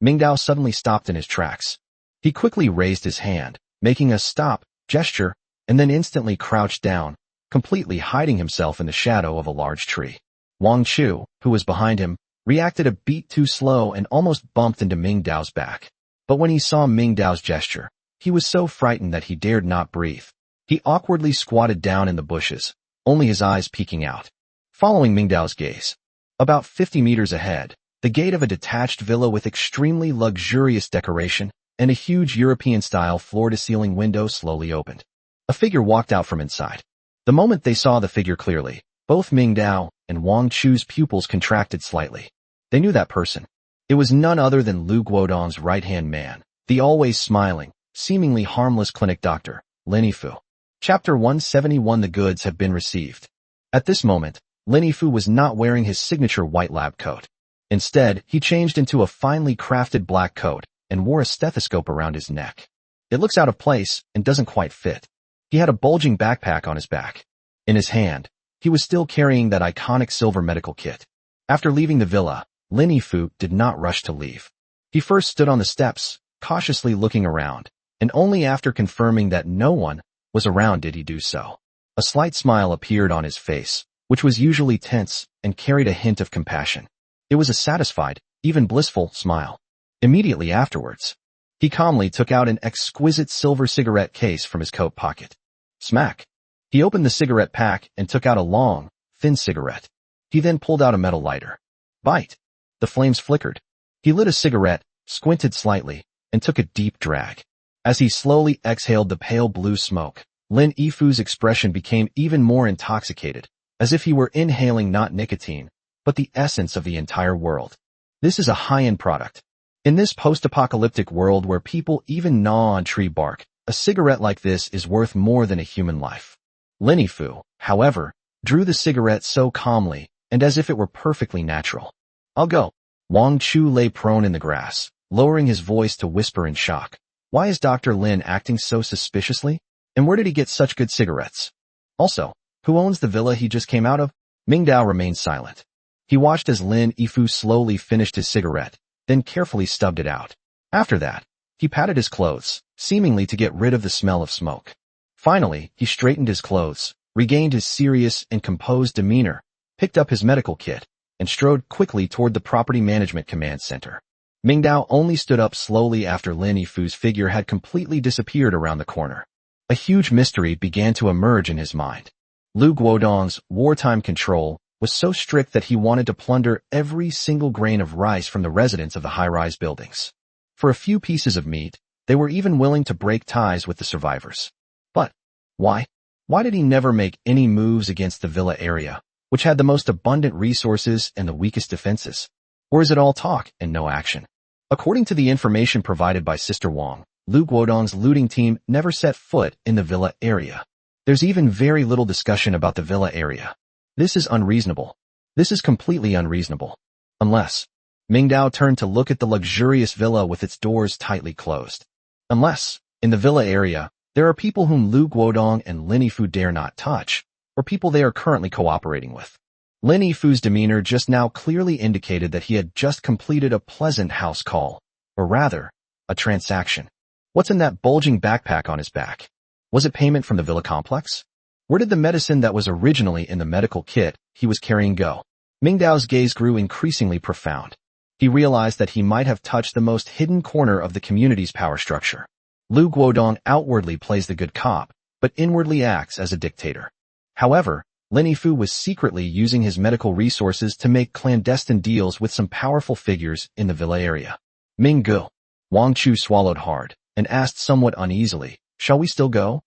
Mingdao suddenly stopped in his tracks. He quickly raised his hand, making a stop gesture, and then instantly crouched down, completely hiding himself in the shadow of a large tree. Wang Chu, who was behind him, reacted a beat too slow and almost bumped into Mingdao's back. But when he saw Mingdao's gesture, he was so frightened that he dared not breathe. He awkwardly squatted down in the bushes, only his eyes peeking out. Following Mingdao's gaze, about 50 meters ahead, the gate of a detached villa with extremely luxurious decoration and a huge European-style floor-to-ceiling window slowly opened. A figure walked out from inside. The moment they saw the figure clearly, both Mingdao and Wang Chu's pupils contracted slightly. They knew that person. It was none other than Lu Guodong's right-hand man, the always smiling, seemingly harmless clinic doctor, Lin Yifu. Chapter 171. The goods have been received. At this moment, Lin Yifu was not wearing his signature white lab coat. Instead, he changed into a finely crafted black coat and wore a stethoscope around his neck. It looks out of place and doesn't quite fit. He had a bulging backpack on his back. In his hand, he was still carrying that iconic silver medical kit. After leaving the villa, Lin Yifu did not rush to leave. He first stood on the steps, cautiously looking around, and only after confirming that no one was around did he do so. A slight smile appeared on his face, which was usually tense and carried a hint of compassion. It was a satisfied, even blissful smile. Immediately afterwards, he calmly took out an exquisite silver cigarette case from his coat pocket. Smack! He opened the cigarette pack and took out a long, thin cigarette. He then pulled out a metal lighter. Bite! The flames flickered. He lit a cigarette, squinted slightly, and took a deep drag. As he slowly exhaled the pale blue smoke, Lin Yifu's expression became even more intoxicated, as if he were inhaling not nicotine, but the essence of the entire world. This is a high-end product. In this post-apocalyptic world where people even gnaw on tree bark, a cigarette like this is worth more than a human life. Lin Yifu, however, drew the cigarette so calmly and as if it were perfectly natural. I'll go. Wang Chu lay prone in the grass, lowering his voice to whisper in shock. Why is Dr. Lin acting so suspiciously? And where did he get such good cigarettes? Also, who owns the villa he just came out of? Mingdao remained silent. He watched as Lin Yifu slowly finished his cigarette, then carefully stubbed it out. After that, he patted his clothes, seemingly to get rid of the smell of smoke. Finally, he straightened his clothes, regained his serious and composed demeanor, picked up his medical kit, and strode quickly toward the Property Management Command Center. Mingdao only stood up slowly after Lin Yifu's figure had completely disappeared around the corner. A huge mystery began to emerge in his mind. Lu Guodong's wartime control was so strict that he wanted to plunder every single grain of rice from the residents of the high-rise buildings. For a few pieces of meat, they were even willing to break ties with the survivors. But why? Why did he never make any moves against the villa area, which had the most abundant resources and the weakest defenses? Or is it all talk and no action? According to the information provided by Sister Wang, Lu Guodong's looting team never set foot in the villa area. There's even very little discussion about the villa area. This is unreasonable. This is completely unreasonable. Unless Mingdao turned to look at the luxurious villa with its doors tightly closed. Unless, in the villa area, there are people whom Lu Guodong and Lin Yifu dare not touch, or people they are currently cooperating with. Lin Yifu's demeanor just now clearly indicated that he had just completed a pleasant house call, or rather, a transaction. What's in that bulging backpack on his back? Was it payment from the villa complex? Where did the medicine that was originally in the medical kit he was carrying go? Mingdao's gaze grew increasingly profound. He realized that he might have touched the most hidden corner of the community's power structure. Lu Guodong outwardly plays the good cop, but inwardly acts as a dictator. However, Lin Yifu was secretly using his medical resources to make clandestine deals with some powerful figures in the villa area. Minggu. Wang Chu swallowed hard and asked somewhat uneasily, "Shall we still go?"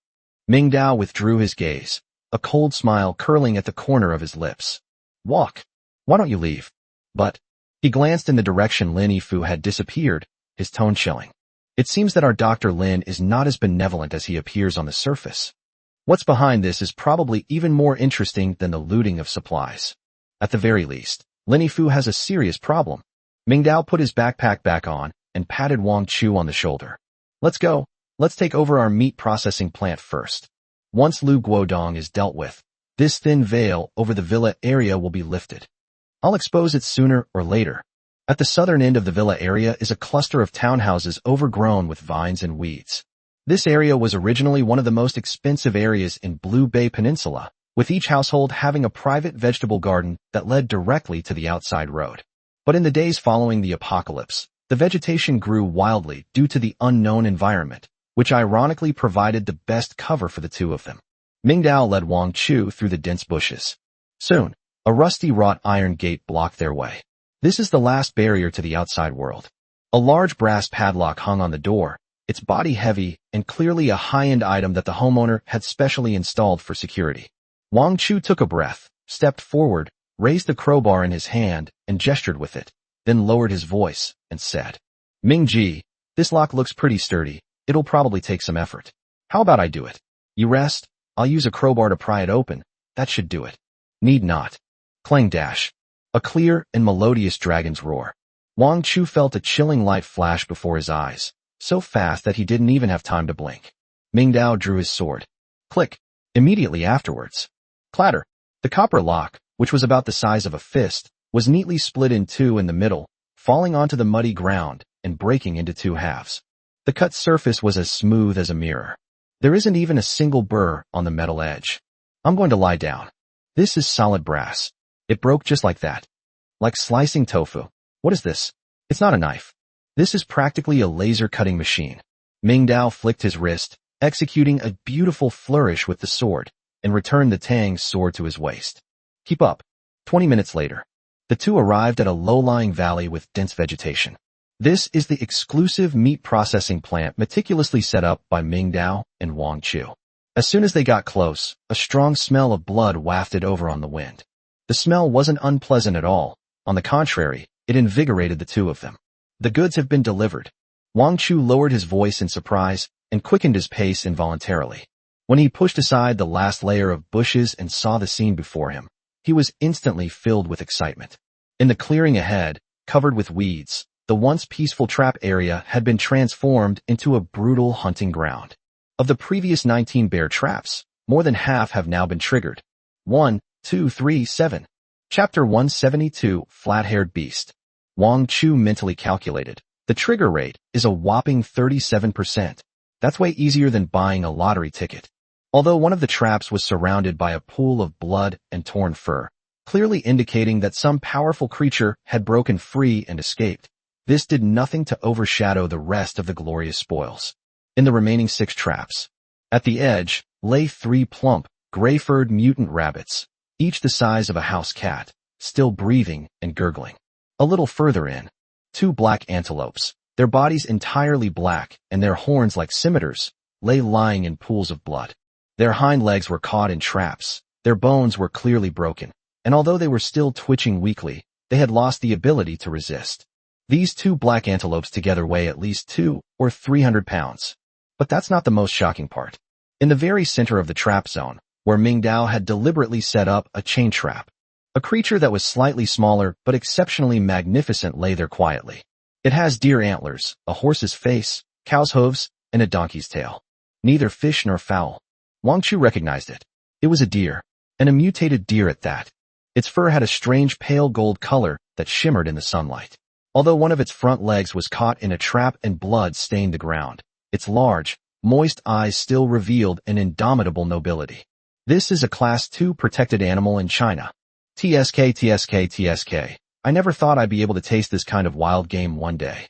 Mingdao withdrew his gaze, a cold smile curling at the corner of his lips. "Walk. Why don't you leave?" "But," He glanced in the direction Lin Yifu had disappeared, his tone chilling. It seems that our Dr. Lin is not as benevolent as he appears on the surface. What's behind this is probably even more interesting than the looting of supplies. At the very least, Lin Yifu has a serious problem. Ming Dao put his backpack back on and patted Wang Chu on the shoulder. Let's go. Let's take over our meat processing plant first. Once Lu Guodong is dealt with, this thin veil over the villa area will be lifted. I'll expose it sooner or later. At the southern end of the villa area is a cluster of townhouses overgrown with vines and weeds. This area was originally one of the most expensive areas in Blue Bay Peninsula, with each household having a private vegetable garden that led directly to the outside road. But in the days following the apocalypse, the vegetation grew wildly due to the unknown environment, which ironically provided the best cover for the two of them. Ming Dao led Wang Chu through the dense bushes. Soon, a rusty wrought iron gate blocked their way. This is the last barrier to the outside world. A large brass padlock hung on the door, its body heavy and clearly a high-end item that the homeowner had specially installed for security. Wang Chu took a breath, stepped forward, raised the crowbar in his hand and gestured with it, then lowered his voice and said, Ming Ji, this lock looks pretty sturdy. It'll probably take some effort. How about I do it? You rest, I'll use a crowbar to pry it open. That should do it. Need not. Clang dash. A clear and melodious dragon's roar. Wang Chu felt a chilling light flash before his eyes, so fast that he didn't even have time to blink. Ming Dao drew his sword. Click. Immediately afterwards. Clatter. The copper lock, which was about the size of a fist, was neatly split in two in the middle, falling onto the muddy ground and breaking into two halves. The cut surface was as smooth as a mirror. There isn't even a single burr on the metal edge. I'm going to lie down. This is solid brass. It broke just like that. Like slicing tofu. What is this? It's not a knife. This is practically a laser cutting machine. Ming Dao flicked his wrist, executing a beautiful flourish with the sword, and returned the Tang's sword to his waist. Keep up. 20 minutes later, the two arrived at a low-lying valley with dense vegetation. This is the exclusive meat processing plant meticulously set up by Ming Dao and Wang Chu. As soon as they got close, a strong smell of blood wafted over on the wind. The smell wasn't unpleasant at all. On the contrary, it invigorated the two of them. The goods have been delivered. Wang Chu lowered his voice in surprise and quickened his pace involuntarily. When he pushed aside the last layer of bushes and saw the scene before him, he was instantly filled with excitement. In the clearing ahead, covered with weeds, the once peaceful trap area had been transformed into a brutal hunting ground. Of the previous 19 bear traps, more than half have now been triggered. 1, 2, 3, 7. Chapter 172, Flat-Haired Beast. Wang Chu mentally calculated. The trigger rate is a whopping 37%. That's way easier than buying a lottery ticket. Although one of the traps was surrounded by a pool of blood and torn fur, clearly indicating that some powerful creature had broken free and escaped, this did nothing to overshadow the rest of the glorious spoils. In the remaining 6 traps, at the edge, lay 3 plump, gray-furred mutant rabbits, each the size of a house cat, still breathing and gurgling. A little further in, 2 black antelopes, their bodies entirely black and their horns like scimitars, lay lying in pools of blood. Their hind legs were caught in traps, their bones were clearly broken, and although they were still twitching weakly, they had lost the ability to resist. These 2 black antelopes together weigh at least 200 or 300 pounds. But that's not the most shocking part. In the very center of the trap zone, where Ming Dao had deliberately set up a chain trap, a creature that was slightly smaller but exceptionally magnificent lay there quietly. It has deer antlers, a horse's face, cow's hooves, and a donkey's tail. Neither fish nor fowl. Wang Chu recognized it. It was a deer, and a mutated deer at that. Its fur had a strange pale gold color that shimmered in the sunlight. Although one of its front legs was caught in a trap and blood stained the ground, its large, moist eyes still revealed an indomitable nobility. This is a Class 2 protected animal in China. TSK. I never thought I'd be able to taste this kind of wild game one day.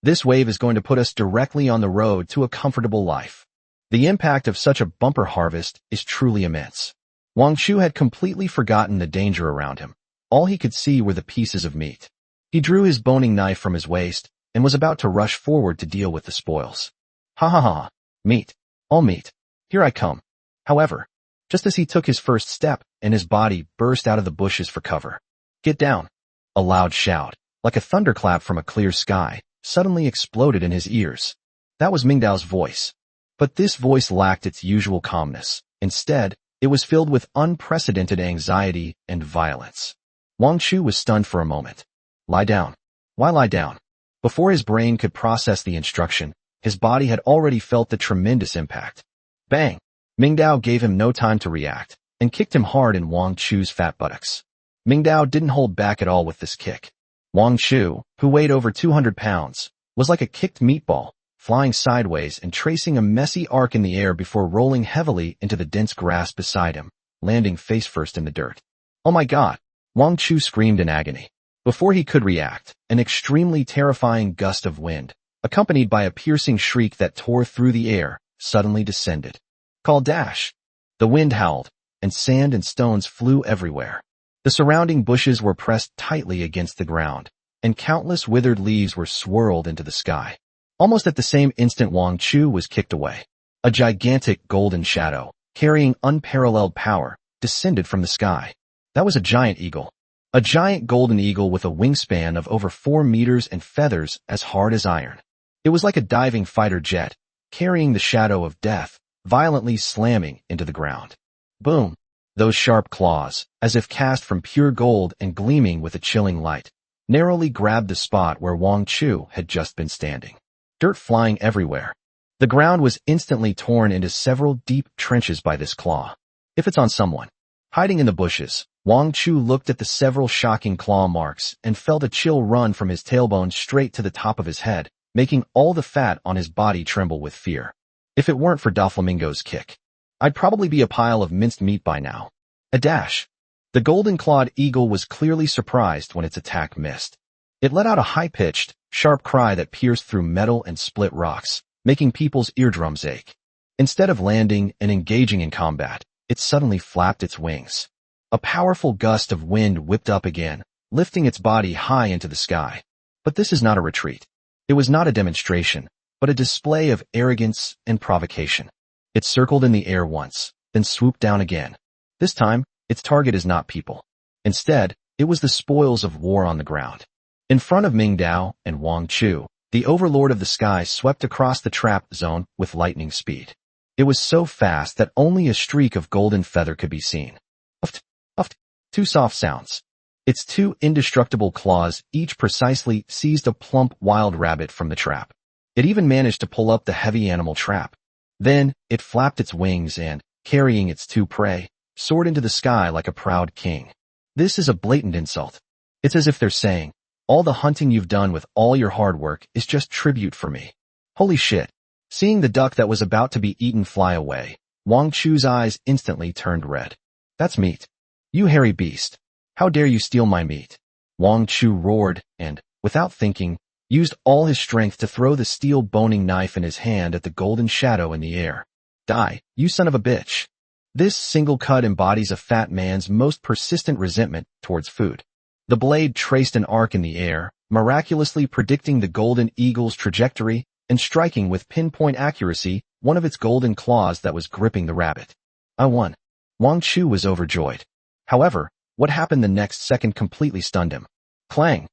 This wave is going to put us directly on the road to a comfortable life. The impact of such a bumper harvest is truly immense. Wang Chu had completely forgotten the danger around him. All he could see were the pieces of meat. He drew his boning knife from his waist and was about to rush forward to deal with the spoils. Ha ha ha. Meat. All meat. Here I come. However, just as he took his first step and his body burst out of the bushes for cover. Get down. A loud shout, like a thunderclap from a clear sky, suddenly exploded in his ears. That was Mingdao's voice. But this voice lacked its usual calmness. Instead, it was filled with unprecedented anxiety and violence. Wang Chu was stunned for a moment. Lie down. Why lie down? Before his brain could process the instruction, his body had already felt the tremendous impact. Bang! Mingdao gave him no time to react, and kicked him hard in Wang Chu's fat buttocks. Mingdao didn't hold back at all with this kick. Wang Chu, who weighed over 200 pounds, was like a kicked meatball, flying sideways and tracing a messy arc in the air before rolling heavily into the dense grass beside him, landing face first in the dirt. Oh my God! Wang Chu screamed in agony. Before he could react, an extremely terrifying gust of wind, accompanied by a piercing shriek that tore through the air, suddenly descended. Call dash! The wind howled, and sand and stones flew everywhere. The surrounding bushes were pressed tightly against the ground, and countless withered leaves were swirled into the sky. Almost at the same instant, Wang Chu was kicked away. A gigantic golden shadow, carrying unparalleled power, descended from the sky. That was a giant eagle. A giant golden eagle with a wingspan of over 4 meters and feathers as hard as iron. It was like a diving fighter jet, carrying the shadow of death, violently slamming into the ground. Boom! Those sharp claws, as if cast from pure gold and gleaming with a chilling light, narrowly grabbed the spot where Wang Chu had just been standing. Dirt flying everywhere. The ground was instantly torn into several deep trenches by this claw. If it's on someone. Hiding in the bushes, Wang Chu looked at the several shocking claw marks and felt a chill run from his tailbone straight to the top of his head, making all the fat on his body tremble with fear. If it weren't for Doflamingo's kick, I'd probably be a pile of minced meat by now. A dash. The golden-clawed eagle was clearly surprised when its attack missed. It let out a high-pitched, sharp cry that pierced through metal and split rocks, making people's eardrums ache. Instead of landing and engaging in combat, it suddenly flapped its wings. A powerful gust of wind whipped up again, lifting its body high into the sky. But this is not a retreat. It was not a demonstration, but a display of arrogance and provocation. It circled in the air once, then swooped down again. This time, its target is not people. Instead, it was the spoils of war on the ground. In front of Mingdao and Wang Chu, the overlord of the sky swept across the trap zone with lightning speed. It was so fast that only a streak of golden feather could be seen. Uft, uft, 2 soft sounds. Its 2 indestructible claws each precisely seized a plump wild rabbit from the trap. It even managed to pull up the heavy animal trap. Then, it flapped its wings and, carrying its 2 prey, soared into the sky like a proud king. This is a blatant insult. It's as if they're saying, all the hunting you've done with all your hard work is just tribute for me. Holy shit. Seeing the duck that was about to be eaten fly away, Wang Chu's eyes instantly turned red. That's meat. You hairy beast. How dare you steal my meat? Wang Chu roared and, without thinking, used all his strength to throw the steel boning knife in his hand at the golden shadow in the air. Die, you son of a bitch. This single cut embodies a fat man's most persistent resentment towards food. The blade traced an arc in the air, miraculously predicting the golden eagle's trajectory and striking with pinpoint accuracy one of its golden claws that was gripping the rabbit. I won. Wang Chu was overjoyed. However, what happened the next second completely stunned him. Clang!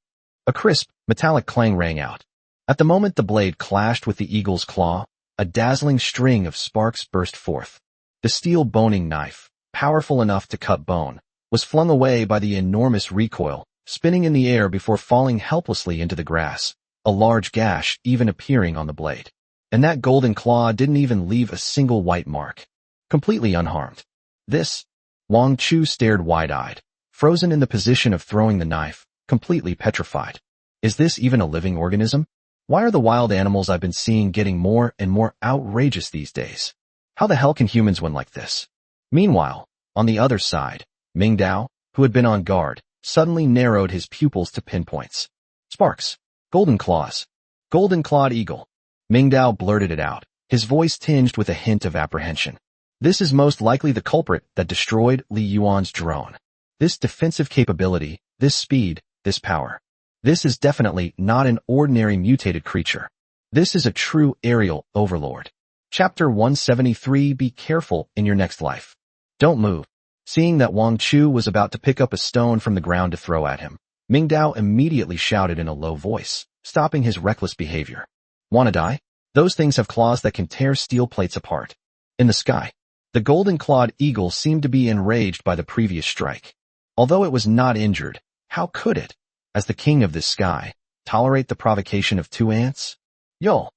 A crisp, metallic clang rang out. At the moment the blade clashed with the eagle's claw, a dazzling string of sparks burst forth. The steel boning knife, powerful enough to cut bone, was flung away by the enormous recoil, spinning in the air before falling helplessly into the grass, a large gash even appearing on the blade. And that golden claw didn't even leave a single white mark. Completely unharmed. This? Wang Chu stared wide-eyed, frozen in the position of throwing the knife, completely petrified. Is this even a living organism? Why are the wild animals I've been seeing getting more and more outrageous these days? How the hell can humans win like this? Meanwhile, on the other side, Mingdao, who had been on guard, suddenly narrowed his pupils to pinpoints. Sparks. Golden claws. Golden-clawed eagle. Mingdao blurted it out, his voice tinged with a hint of apprehension. This is most likely the culprit that destroyed Li Yuan's drone. This defensive capability, this speed, this power. This is definitely not an ordinary mutated creature. This is a true aerial overlord. Chapter 173. Be careful in your next life. Don't move. Seeing that Wang Chu was about to pick up a stone from the ground to throw at him, Ming Dao immediately shouted in a low voice, stopping his reckless behavior. Wanna die? Those things have claws that can tear steel plates apart. In the sky, the golden-clawed eagle seemed to be enraged by the previous strike. Although it was not injured, how could it, as the king of this sky, tolerate the provocation of two ants? Yo!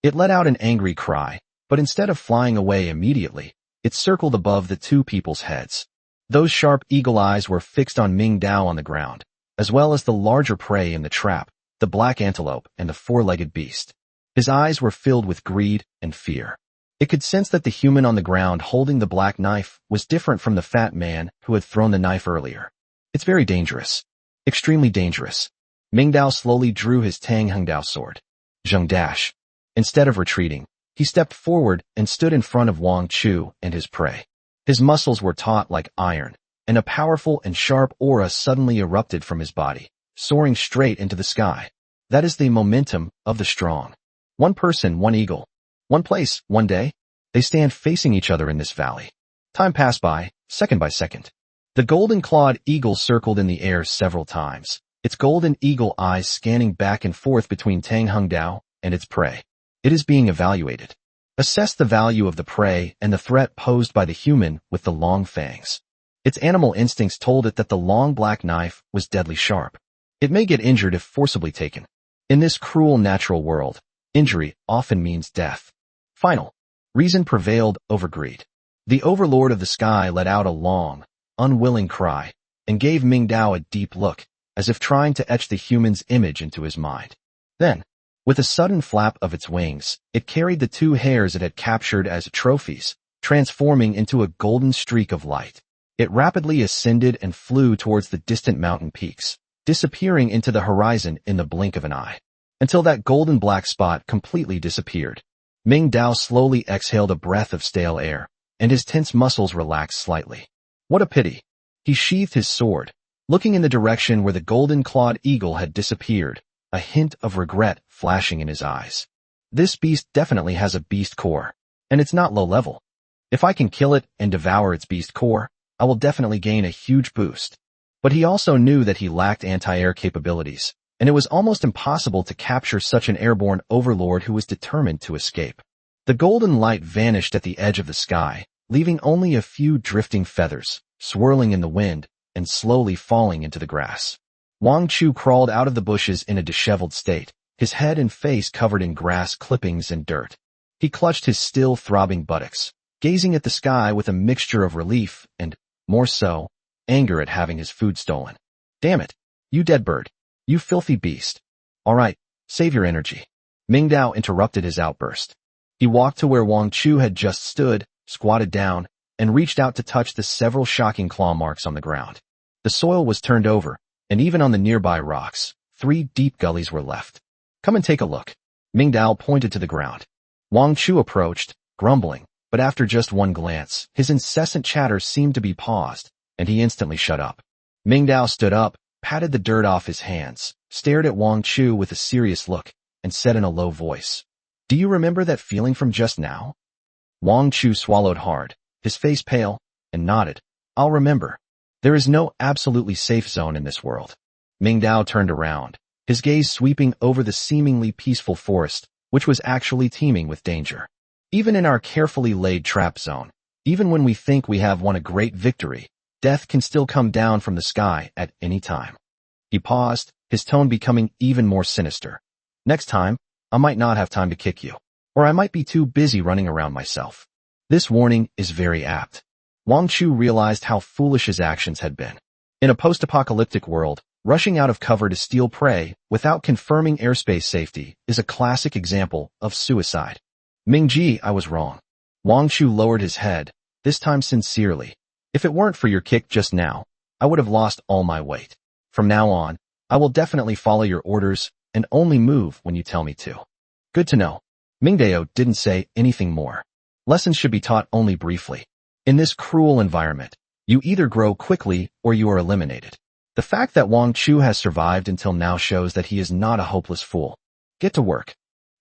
It let out an angry cry, but instead of flying away immediately, it circled above the two people's heads. Those sharp eagle eyes were fixed on Ming Dao on the ground, as well as the larger prey in the trap, the black antelope and the four-legged beast. His eyes were filled with greed and fear. It could sense that the human on the ground holding the black knife was different from the fat man who had thrown the knife earlier. It's very dangerous. Extremely dangerous. Ming Dao slowly drew his Tang Hung Dao sword. Zheng dash. Instead of retreating, he stepped forward and stood in front of Wang Chu and his prey. His muscles were taut like iron, and a powerful and sharp aura suddenly erupted from his body, soaring straight into the sky. That is the momentum of the strong. One person, one eagle. One place, one day. They stand facing each other in this valley. Time passed by, second by second. The golden-clawed eagle circled in the air several times, its golden eagle eyes scanning back and forth between Tang Hung Dao and its prey. It is being evaluated. Assess the value of the prey and the threat posed by the human with the long fangs. Its animal instincts told it that the long black knife was deadly sharp. It may get injured if forcibly taken. In this cruel natural world, injury often means death. Final. Reason prevailed over greed. The overlord of the sky let out a long, unwilling cry and gave Ming Dao a deep look, as if trying to etch the human's image into his mind. Then, with a sudden flap of its wings, it carried the two hares it had captured as trophies, transforming into a golden streak of light. It rapidly ascended and flew towards the distant mountain peaks, disappearing into the horizon in the blink of an eye, until that golden black spot completely disappeared. Ming Dao slowly exhaled a breath of stale air, and his tense muscles relaxed slightly. What a pity. He sheathed his sword, looking in the direction where the golden-clawed eagle had disappeared, a hint of regret flashing in his eyes. This beast definitely has a beast core, and it's not low level. If I can kill it and devour its beast core, I will definitely gain a huge boost. But he also knew that he lacked anti-air capabilities, and it was almost impossible to capture such an airborne overlord who was determined to escape. The golden light vanished at the edge of the sky, leaving only a few drifting feathers, swirling in the wind and slowly falling into the grass. Wang Chu crawled out of the bushes in a disheveled state, his head and face covered in grass clippings and dirt. He clutched his still throbbing buttocks, gazing at the sky with a mixture of relief and, more so, anger at having his food stolen. Damn it, you dead bird. You filthy beast. All right, save your energy. Ming Dao interrupted his outburst. He walked to where Wang Chu had just stood, squatted down, and reached out to touch the several shocking claw marks on the ground. The soil was turned over, and even on the nearby rocks, 3 deep gullies were left. Come and take a look. Ming Dao pointed to the ground. Wang Chu approached, grumbling, but after just one glance, his incessant chatter seemed to be paused, and he instantly shut up. Ming Dao stood up, patted the dirt off his hands, stared at Wang Chu with a serious look, and said in a low voice, "Do you remember that feeling from just now?" Wang Chu swallowed hard, his face pale, and nodded. "I'll remember. There is no absolutely safe zone in this world." Ming Dao turned around, his gaze sweeping over the seemingly peaceful forest, which was actually teeming with danger. Even in our carefully laid trap zone, even when we think we have won a great victory, death can still come down from the sky at any time. He paused, his tone becoming even more sinister. "Next time, I might not have time to kick you, or I might be too busy running around myself." This warning is very apt. Wang Chu realized how foolish his actions had been. In a post-apocalyptic world, rushing out of cover to steal prey without confirming airspace safety is a classic example of suicide. "Mingji, I was wrong." Wang Chu lowered his head, this time sincerely. "If it weren't for your kick just now, I would have lost all my weight. From now on, I will definitely follow your orders and only move when you tell me to." "Good to know." Ming Dao didn't say anything more. Lessons should be taught only briefly. In this cruel environment, you either grow quickly or you are eliminated. The fact that Wang Chu has survived until now shows that he is not a hopeless fool. Get to work.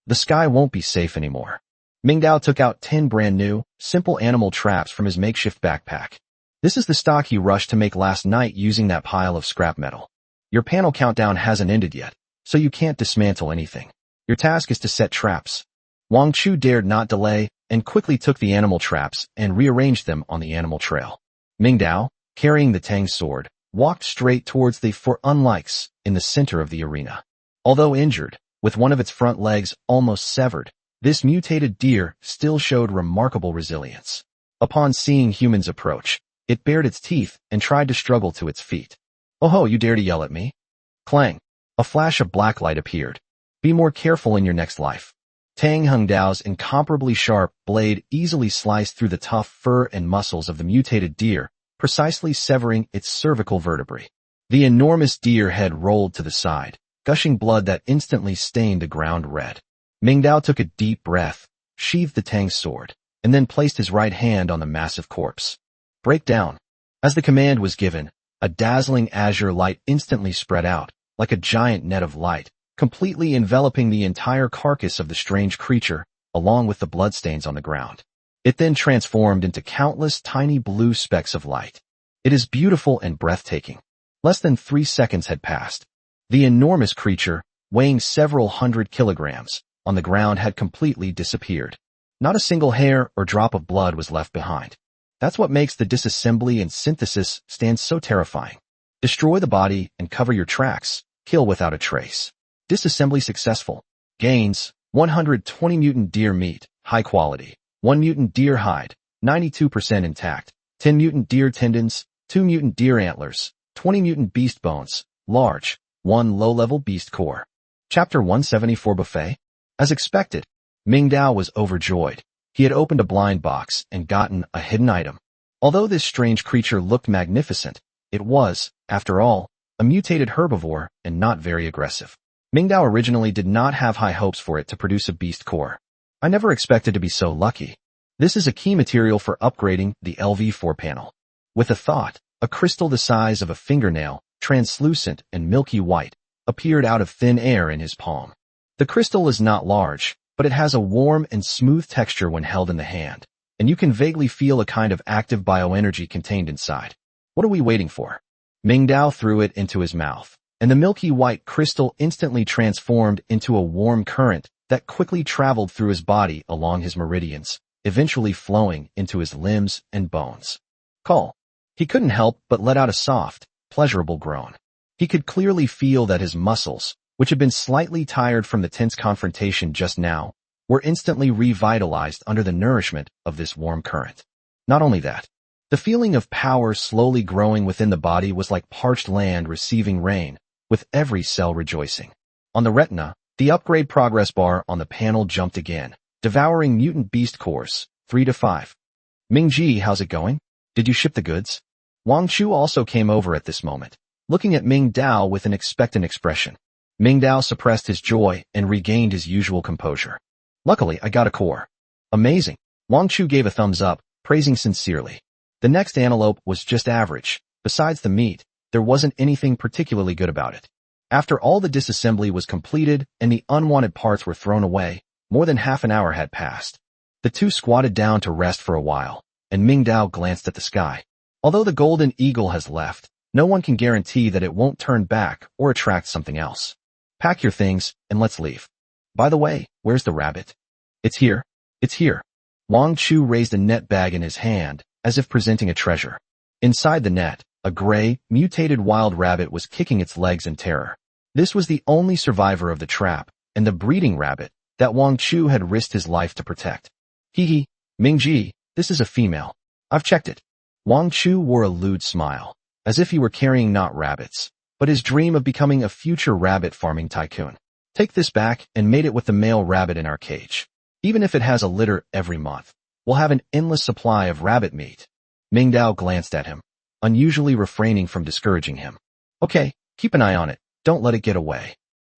The sky won't be safe anymore. Ming Dao took out 10 brand new, simple animal traps from his makeshift backpack. This is the stock he rushed to make last night using that pile of scrap metal. Your panel countdown hasn't ended yet, so you can't dismantle anything. Your task is to set traps. Wang Chu dared not delay and quickly took the animal traps and rearranged them on the animal trail. Ming Dao, carrying the Tang sword, walked straight towards the four unlikes in the center of the arena. Although injured, with one of its front legs almost severed, this mutated deer still showed remarkable resilience. Upon seeing humans approach, it bared its teeth and tried to struggle to its feet. "Oh ho, you dare to yell at me?" Clang! A flash of black light appeared. "Be more careful in your next life." Tang Hengdao's incomparably sharp blade easily sliced through the tough fur and muscles of the mutated deer, precisely severing its cervical vertebrae. The enormous deer head rolled to the side, gushing blood that instantly stained the ground red. Ming Dao took a deep breath, sheathed the Tang sword, and then placed his right hand on the massive corpse. "Break down." As the command was given, a dazzling azure light instantly spread out, like a giant net of light, completely enveloping the entire carcass of the strange creature, along with the bloodstains on the ground. It then transformed into countless tiny blue specks of light. It is beautiful and breathtaking. Less than 3 seconds had passed. The enormous creature, weighing several hundred kilograms, on the ground had completely disappeared. Not a single hair or drop of blood was left behind. That's what makes the disassembly and synthesis stand so terrifying. Destroy the body and cover your tracks. Kill without a trace. Disassembly successful. Gains: 120 mutant deer meat, high quality. 1 mutant deer hide, 92% intact. 10 mutant deer tendons, 2 mutant deer antlers, 20 mutant beast bones, large. 1 low-level beast core. Chapter 174 Buffet. As expected, Ming Dao was overjoyed. He had opened a blind box and gotten a hidden item. Although this strange creature looked magnificent, it was, after all, a mutated herbivore and not very aggressive. Ming Dao originally did not have high hopes for it to produce a beast core. "I never expected to be so lucky. This is a key material for upgrading the LV4 panel." With a thought, a crystal the size of a fingernail, translucent and milky white, appeared out of thin air in his palm. The crystal is not large, but it has a warm and smooth texture when held in the hand, and you can vaguely feel a kind of active bioenergy contained inside. "What are we waiting for?" Ming Dao threw it into his mouth, and the milky white crystal instantly transformed into a warm current that quickly traveled through his body along his meridians, eventually flowing into his limbs and bones. "Call." He couldn't help but let out a soft, pleasurable groan. He could clearly feel that his muscles, which had been slightly tired from the tense confrontation just now, were instantly revitalized under the nourishment of this warm current. Not only that, the feeling of power slowly growing within the body was like parched land receiving rain, with every cell rejoicing. On the retina, the upgrade progress bar on the panel jumped again, devouring mutant beast cores, 3 to 5. "Mingji, how's it going? Did you ship the goods?" Wang Chu also came over at this moment, looking at Ming Dao with an expectant expression. Ming Dao suppressed his joy and regained his usual composure. "Luckily, I got a core." "Amazing." Wang Chu gave a thumbs up, praising sincerely. The next antelope was just average. Besides the meat, there wasn't anything particularly good about it. After all the disassembly was completed and the unwanted parts were thrown away, more than half an hour had passed. The two squatted down to rest for a while, and Ming Dao glanced at the sky. Although the golden eagle has left, no one can guarantee that it won't turn back or attract something else. "Pack your things, and let's leave. By the way, where's the rabbit?" "It's here. It's here." Wang Chu raised a net bag in his hand, as if presenting a treasure. Inside the net, a gray, mutated wild rabbit was kicking its legs in terror. This was the only survivor of the trap, and the breeding rabbit that Wang Chu had risked his life to protect. "Hee, Mingji, this is a female. I've checked it." Wang Chu wore a lewd smile, as if he were carrying not rabbits, but his dream of becoming a future rabbit farming tycoon. "Take this back and mate it with the male rabbit in our cage. Even if it has a litter every month, we'll have an endless supply of rabbit meat." Ming Dao glanced at him, unusually refraining from discouraging him. "Okay, keep an eye on it. Don't let it get away."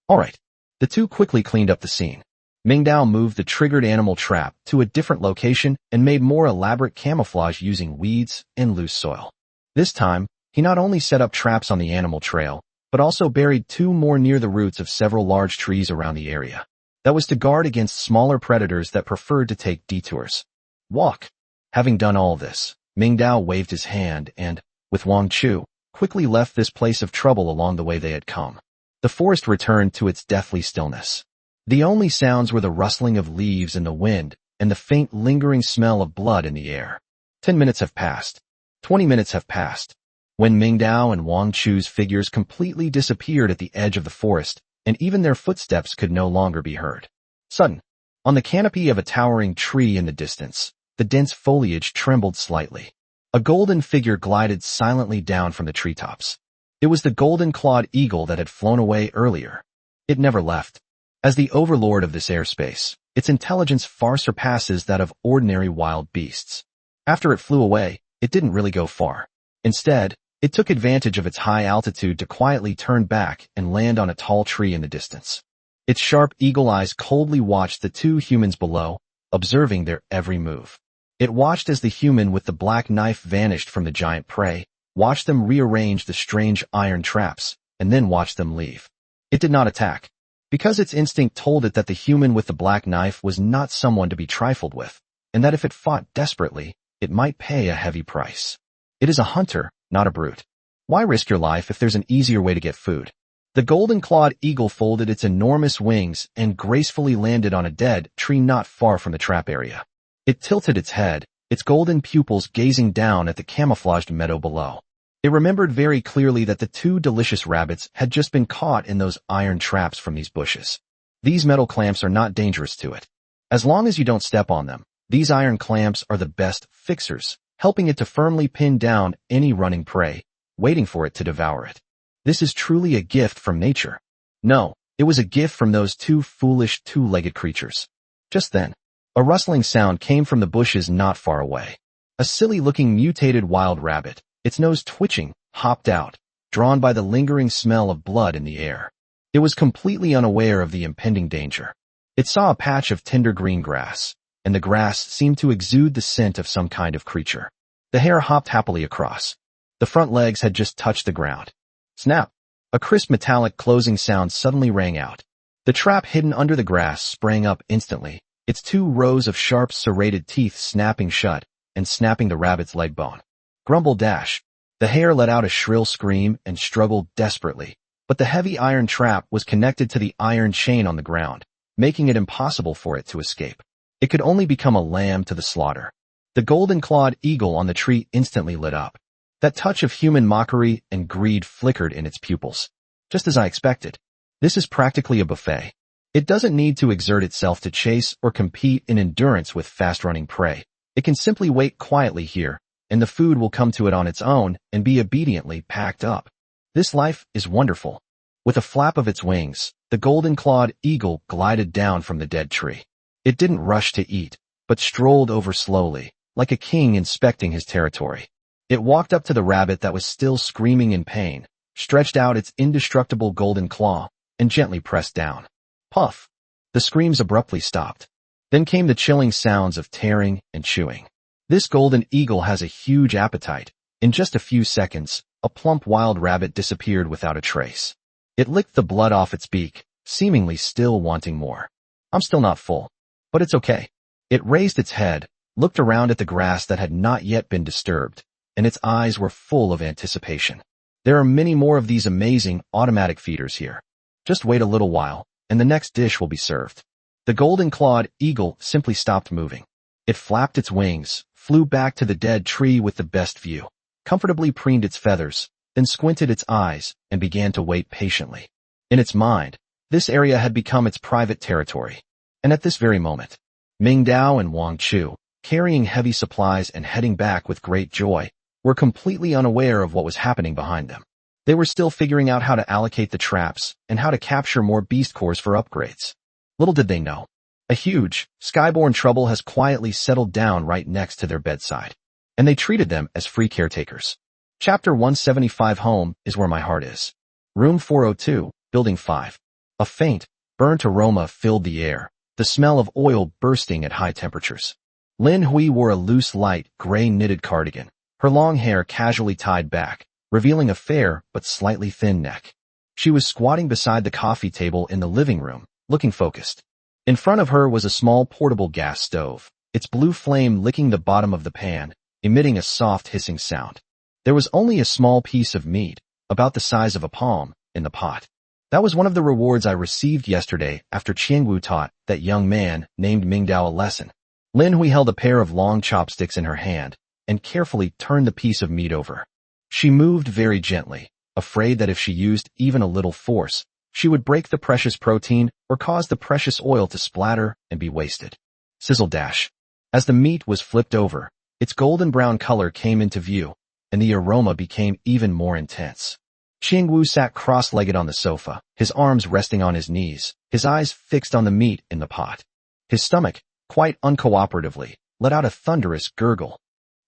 "All right." The two quickly cleaned up the scene. Ming Dao moved the triggered animal trap to a different location and made more elaborate camouflage using weeds and loose soil. This time, he not only set up traps on the animal trail, but also buried 2 more near the roots of several large trees around the area. That was to guard against smaller predators that preferred to take detours. "Walk." Having done all this, Ming Dao waved his hand and, with Wang Chu, quickly left this place of trouble along the way they had come. The forest returned to its deathly stillness. The only sounds were the rustling of leaves in the wind and the faint lingering smell of blood in the air. 10 minutes have passed. 20 minutes have passed. When Mingdao and Wang Chu's figures completely disappeared at the edge of the forest, and even their footsteps could no longer be heard. Sudden, on the canopy of a towering tree in the distance, the dense foliage trembled slightly. A golden figure glided silently down from the treetops. It was the golden-clawed eagle that had flown away earlier. It never left. As the overlord of this airspace, its intelligence far surpasses that of ordinary wild beasts. After it flew away, it didn't really go far. Instead, it took advantage of its high altitude to quietly turn back and land on a tall tree in the distance. Its sharp eagle eyes coldly watched the two humans below, observing their every move. It watched as the human with the black knife vanished from the giant prey, watched them rearrange the strange iron traps, and then watched them leave. It did not attack, because its instinct told it that the human with the black knife was not someone to be trifled with, and that if it fought desperately, it might pay a heavy price. It is a hunter, not a brute. Why risk your life if there's an easier way to get food? The golden-clawed eagle folded its enormous wings and gracefully landed on a dead tree not far from the trap area. It tilted its head, its golden pupils gazing down at the camouflaged meadow below. It remembered very clearly that the two delicious rabbits had just been caught in those iron traps from these bushes. These metal clamps are not dangerous to it. As long as you don't step on them, these iron clamps are the best fixers, helping it to firmly pin down any running prey, waiting for it to devour it. This is truly a gift from nature. No, it was a gift from those two foolish two-legged creatures. Just then, a rustling sound came from the bushes not far away. A silly-looking mutated wild rabbit, its nose twitching, hopped out, drawn by the lingering smell of blood in the air. It was completely unaware of the impending danger. It saw a patch of tender green grass, and the grass seemed to exude the scent of some kind of creature. The hare hopped happily across. The front legs had just touched the ground. Snap! A crisp metallic closing sound suddenly rang out. The trap hidden under the grass sprang up instantly, its two rows of sharp serrated teeth snapping shut and snapping the rabbit's leg bone. Grumble dash. The hare let out a shrill scream and struggled desperately, but the heavy iron trap was connected to the iron chain on the ground, making it impossible for it to escape. It could only become a lamb to the slaughter. The golden-clawed eagle on the tree instantly lit up. That touch of human mockery and greed flickered in its pupils. Just as I expected. This is practically a buffet. It doesn't need to exert itself to chase or compete in endurance with fast-running prey. It can simply wait quietly here, and the food will come to it on its own and be obediently packed up. This life is wonderful. With a flap of its wings, the golden-clawed eagle glided down from the dead tree. It didn't rush to eat, but strolled over slowly, like a king inspecting his territory. It walked up to the rabbit that was still screaming in pain, stretched out its indestructible golden claw, and gently pressed down. Puff! The screams abruptly stopped. Then came the chilling sounds of tearing and chewing. This golden eagle has a huge appetite. In just a few seconds, a plump wild rabbit disappeared without a trace. It licked the blood off its beak, seemingly still wanting more. I'm still not full, but it's okay. It raised its head, looked around at the grass that had not yet been disturbed, and its eyes were full of anticipation. There are many more of these amazing automatic feeders here. Just wait a little while, and the next dish will be served. The golden-clawed eagle simply stopped moving. It flapped its wings, flew back to the dead tree with the best view, comfortably preened its feathers, then squinted its eyes and began to wait patiently. In its mind, this area had become its private territory. And at this very moment, Mingdao and Wang Chu, carrying heavy supplies and heading back with great joy, were completely unaware of what was happening behind them. They were still figuring out how to allocate the traps and how to capture more beast cores for upgrades. Little did they know, a huge, skyborn trouble has quietly settled down right next to their bedside, and they treated them as free caretakers. Chapter 175 Home is where my heart is. Room 402, Building 5. A faint, burnt aroma filled the air, the smell of oil bursting at high temperatures. Lin Hui wore a loose light gray knitted cardigan, her long hair casually tied back, revealing a fair but slightly thin neck. She was squatting beside the coffee table in the living room, looking focused. In front of her was a small portable gas stove, its blue flame licking the bottom of the pan, emitting a soft hissing sound. There was only a small piece of meat, about the size of a palm, in the pot. That was one of the rewards I received yesterday after Qiangwu taught that young man named Mingdao a lesson. Lin Hui held a pair of long chopsticks in her hand and carefully turned the piece of meat over. She moved very gently, afraid that if she used even a little force, she would break the precious protein or cause the precious oil to splatter and be wasted. Sizzle dash. As the meat was flipped over, its golden brown color came into view, and the aroma became even more intense. Qiangwu sat cross-legged on the sofa, his arms resting on his knees, his eyes fixed on the meat in the pot. His stomach, quite uncooperatively, let out a thunderous gurgle.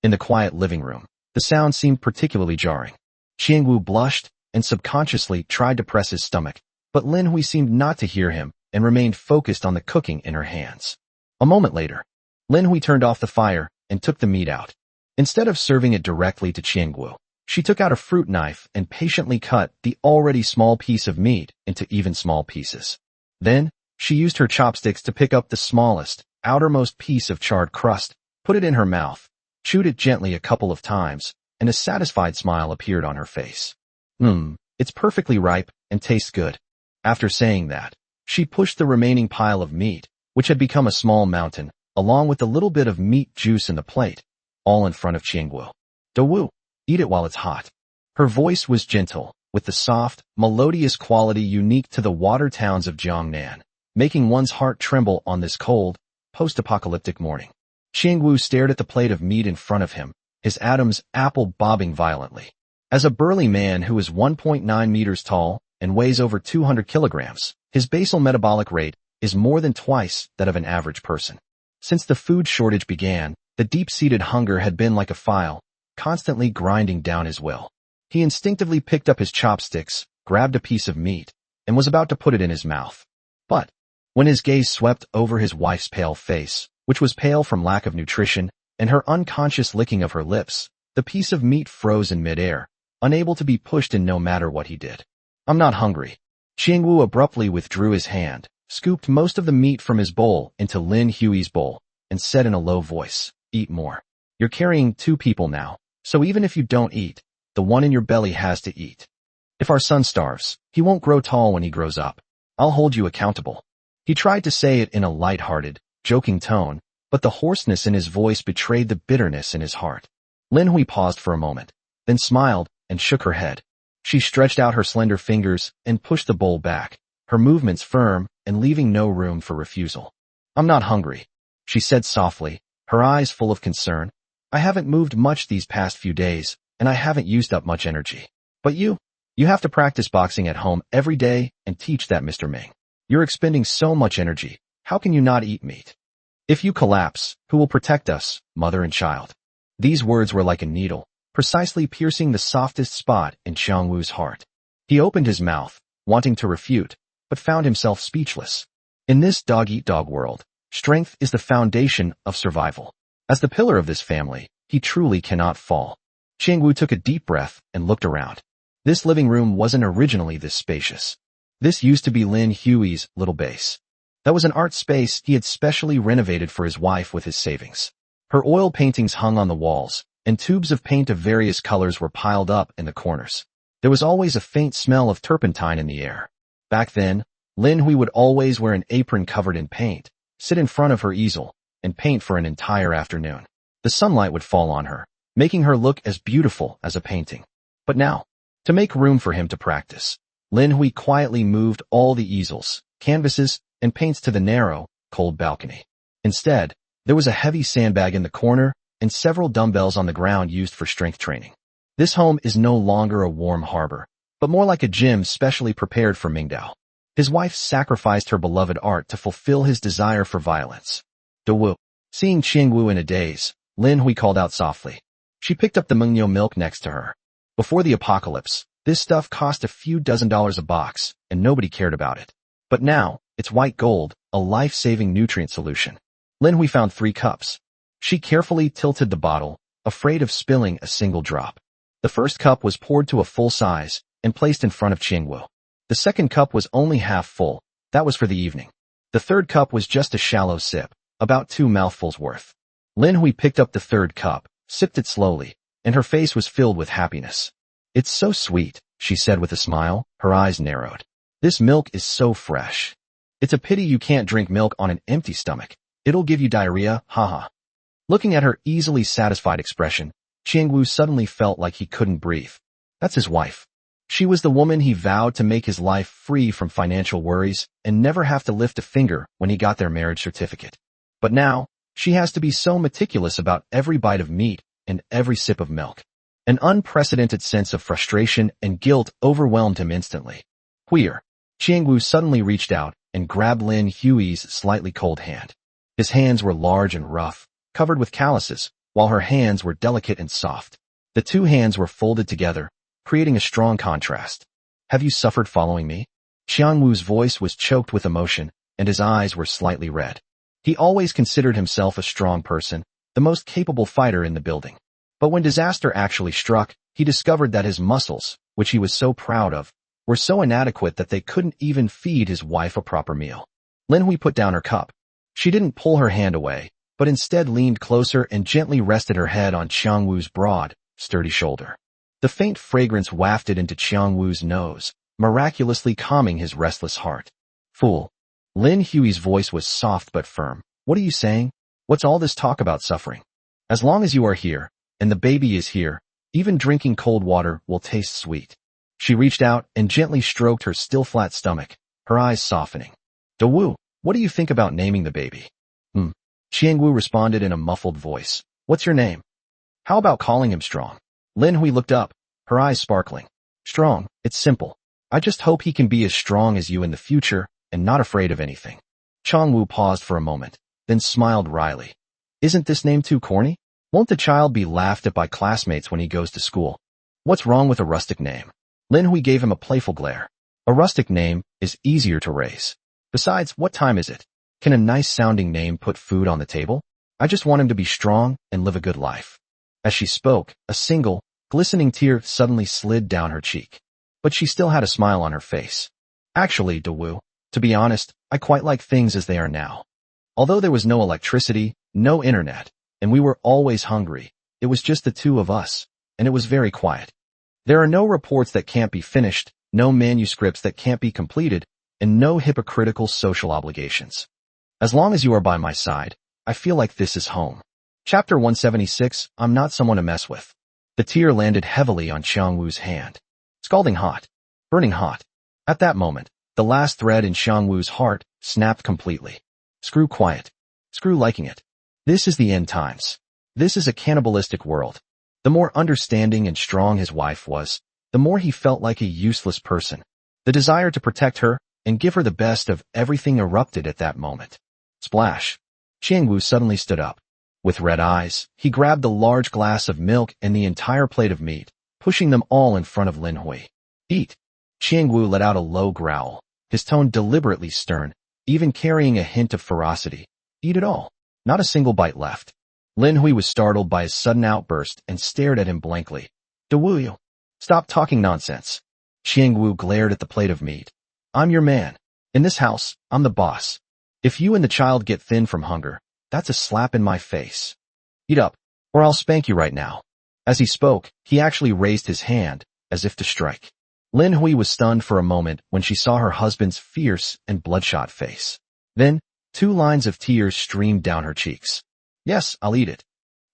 In the quiet living room, the sound seemed particularly jarring. Qiangwu blushed and subconsciously tried to press his stomach, but Lin Hui seemed not to hear him and remained focused on the cooking in her hands. A moment later, Lin Hui turned off the fire and took the meat out. Instead of serving it directly to Qiangwu, she took out a fruit knife and patiently cut the already small piece of meat into even small pieces. Then, she used her chopsticks to pick up the smallest, outermost piece of charred crust, put it in her mouth, chewed it gently a couple of times, and a satisfied smile appeared on her face. It's perfectly ripe and tastes good. After saying that, she pushed the remaining pile of meat, which had become a small mountain, along with a little bit of meat juice in the plate, all in front of Qiangwu. Dawu, eat it while it's hot. Her voice was gentle, with the soft, melodious quality unique to the water towns of Jiangnan, making one's heart tremble on this cold, post-apocalyptic morning. Qiangwu stared at the plate of meat in front of him, his Adam's apple bobbing violently. As a burly man who is 1.9 meters tall and weighs over 200 kilograms, his basal metabolic rate is more than twice that of an average person. Since the food shortage began, the deep-seated hunger had been like a file, constantly grinding down his will. He instinctively picked up his chopsticks, grabbed a piece of meat, and was about to put it in his mouth. But, when his gaze swept over his wife's pale face, which was pale from lack of nutrition, and her unconscious licking of her lips, the piece of meat froze in midair, unable to be pushed in no matter what he did. I'm not hungry. Qiangwu abruptly withdrew his hand, scooped most of the meat from his bowl into Lin Hui's bowl, and said in a low voice, eat more. You're carrying 2 people now, so even if you don't eat, the one in your belly has to eat. If our son starves, he won't grow tall when he grows up. I'll hold you accountable. He tried to say it in a light-hearted, joking tone, but the hoarseness in his voice betrayed the bitterness in his heart. Lin Hui paused for a moment, then smiled and shook her head. She stretched out her slender fingers and pushed the bowl back, her movements firm and leaving no room for refusal. I'm not hungry, she said softly, her eyes full of concern. I haven't moved much these past few days, and I haven't used up much energy. But you have to practice boxing at home every day and teach that, Mr. Ming. You're expending so much energy. How can you not eat meat? If you collapse, who will protect us, mother and child? These words were like a needle, precisely piercing the softest spot in Qiangwu's heart. He opened his mouth, wanting to refute, but found himself speechless. In this dog-eat-dog world, strength is the foundation of survival. As the pillar of this family, he truly cannot fall. Qiangwu took a deep breath and looked around. This living room wasn't originally this spacious. This used to be Lin Hui's little base. That was an art space he had specially renovated for his wife with his savings. Her oil paintings hung on the walls, and tubes of paint of various colors were piled up in the corners. There was always a faint smell of turpentine in the air. Back then, Lin Hui would always wear an apron covered in paint, sit in front of her easel, and paint for an entire afternoon. The sunlight would fall on her, making her look as beautiful as a painting. But now, to make room for him to practice, Lin Hui quietly moved all the easels, canvases, and paints to the narrow, cold balcony. Instead, there was a heavy sandbag in the corner and several dumbbells on the ground used for strength training. This home is no longer a warm harbor, but more like a gym specially prepared for Mingdao. His wife sacrificed her beloved art to fulfill his desire for violence. Dawu. Seeing Qiangwu in a daze, Lin Hui called out softly. She picked up the Mengniu milk next to her. Before the apocalypse, this stuff cost a few $dozen a box, and nobody cared about it. But now, it's white gold, a life-saving nutrient solution. Lin Hui found 3 cups. She carefully tilted the bottle, afraid of spilling a single drop. The first cup was poured to a full size and placed in front of Qiangwu. The second cup was only half full. That was for the evening. The third cup was just a shallow sip, about 2 mouthfuls worth. Lin Hui picked up the third cup, sipped it slowly, and her face was filled with happiness. "It's so sweet," she said with a smile, her eyes narrowed. "This milk is so fresh. It's a pity you can't drink milk on an empty stomach. It'll give you diarrhea, haha." Looking at her easily satisfied expression, Qiangwu suddenly felt like he couldn't breathe. That's his wife. She was the woman he vowed to make his life free from financial worries and never have to lift a finger when he got their marriage certificate. But now, she has to be so meticulous about every bite of meat and every sip of milk. An unprecedented sense of frustration and guilt overwhelmed him instantly. Queer. Qiangwu suddenly reached out and grabbed Lin Hui's slightly cold hand. His hands were large and rough, covered with calluses, while her hands were delicate and soft. The two hands were folded together, creating a strong contrast. "Have you suffered following me?" Qiangwu's voice was choked with emotion, and his eyes were slightly red. He always considered himself a strong person, the most capable fighter in the building. But when disaster actually struck, he discovered that his muscles, which he was so proud of, were so inadequate that they couldn't even feed his wife a proper meal. Lin Hui put down her cup. She didn't pull her hand away, but instead leaned closer and gently rested her head on Qiangwu's broad, sturdy shoulder. The faint fragrance wafted into Qiangwu's nose, miraculously calming his restless heart. "Fool." Lin Hui's voice was soft but firm. "What are you saying? What's all this talk about suffering? As long as you are here, and the baby is here, even drinking cold water will taste sweet." She reached out and gently stroked her still flat stomach, her eyes softening. "Dawu, what do you think about naming the baby?" Qiangwu responded in a muffled voice. "What's your name?" "How about calling him Strong?" Lin Hui looked up, her eyes sparkling. "Strong, it's simple. I just hope he can be as strong as you in the future and not afraid of anything." Qiangwu paused for a moment, then smiled wryly. "Isn't this name too corny? Won't the child be laughed at by classmates when he goes to school? What's wrong with a rustic name?" Lin Hui gave him a playful glare. "A rustic name is easier to raise. Besides, what time is it? Can a nice-sounding name put food on the table? I just want him to be strong and live a good life." As she spoke, a single, glistening tear suddenly slid down her cheek. But she still had a smile on her face. "Actually, Dawu, to be honest, I quite like things as they are now. Although there was no electricity, no internet, and we were always hungry, it was just the two of us, and it was very quiet. There are no reports that can't be finished, no manuscripts that can't be completed, and no hypocritical social obligations. As long as you are by my side, I feel like this is home." Chapter 176, I'm not someone to mess with. The tear landed heavily on Qiangwu's hand. Scalding hot. Burning hot. At that moment, the last thread in Qiangwu's heart snapped completely. Screw quiet. Screw liking it. This is the end times. This is a cannibalistic world. The more understanding and strong his wife was, the more he felt like a useless person. The desire to protect her and give her the best of everything erupted at that moment. Splash. Qiangwu suddenly stood up. With red eyes, he grabbed the large glass of milk and the entire plate of meat, pushing them all in front of Lin Hui. "Eat." Qiangwu let out a low growl, his tone deliberately stern, even carrying a hint of ferocity. "Eat it all. Not a single bite left." Lin Hui was startled by his sudden outburst and stared at him blankly. "Dawu, stop talking nonsense." Qiangwu glared at the plate of meat. "I'm your man. In this house, I'm the boss. If you and the child get thin from hunger, that's a slap in my face. Eat up, or I'll spank you right now." As he spoke, he actually raised his hand, as if to strike. Lin Hui was stunned for a moment when she saw her husband's fierce and bloodshot face. Then, 2 lines of tears streamed down her cheeks. "Yes, I'll eat it."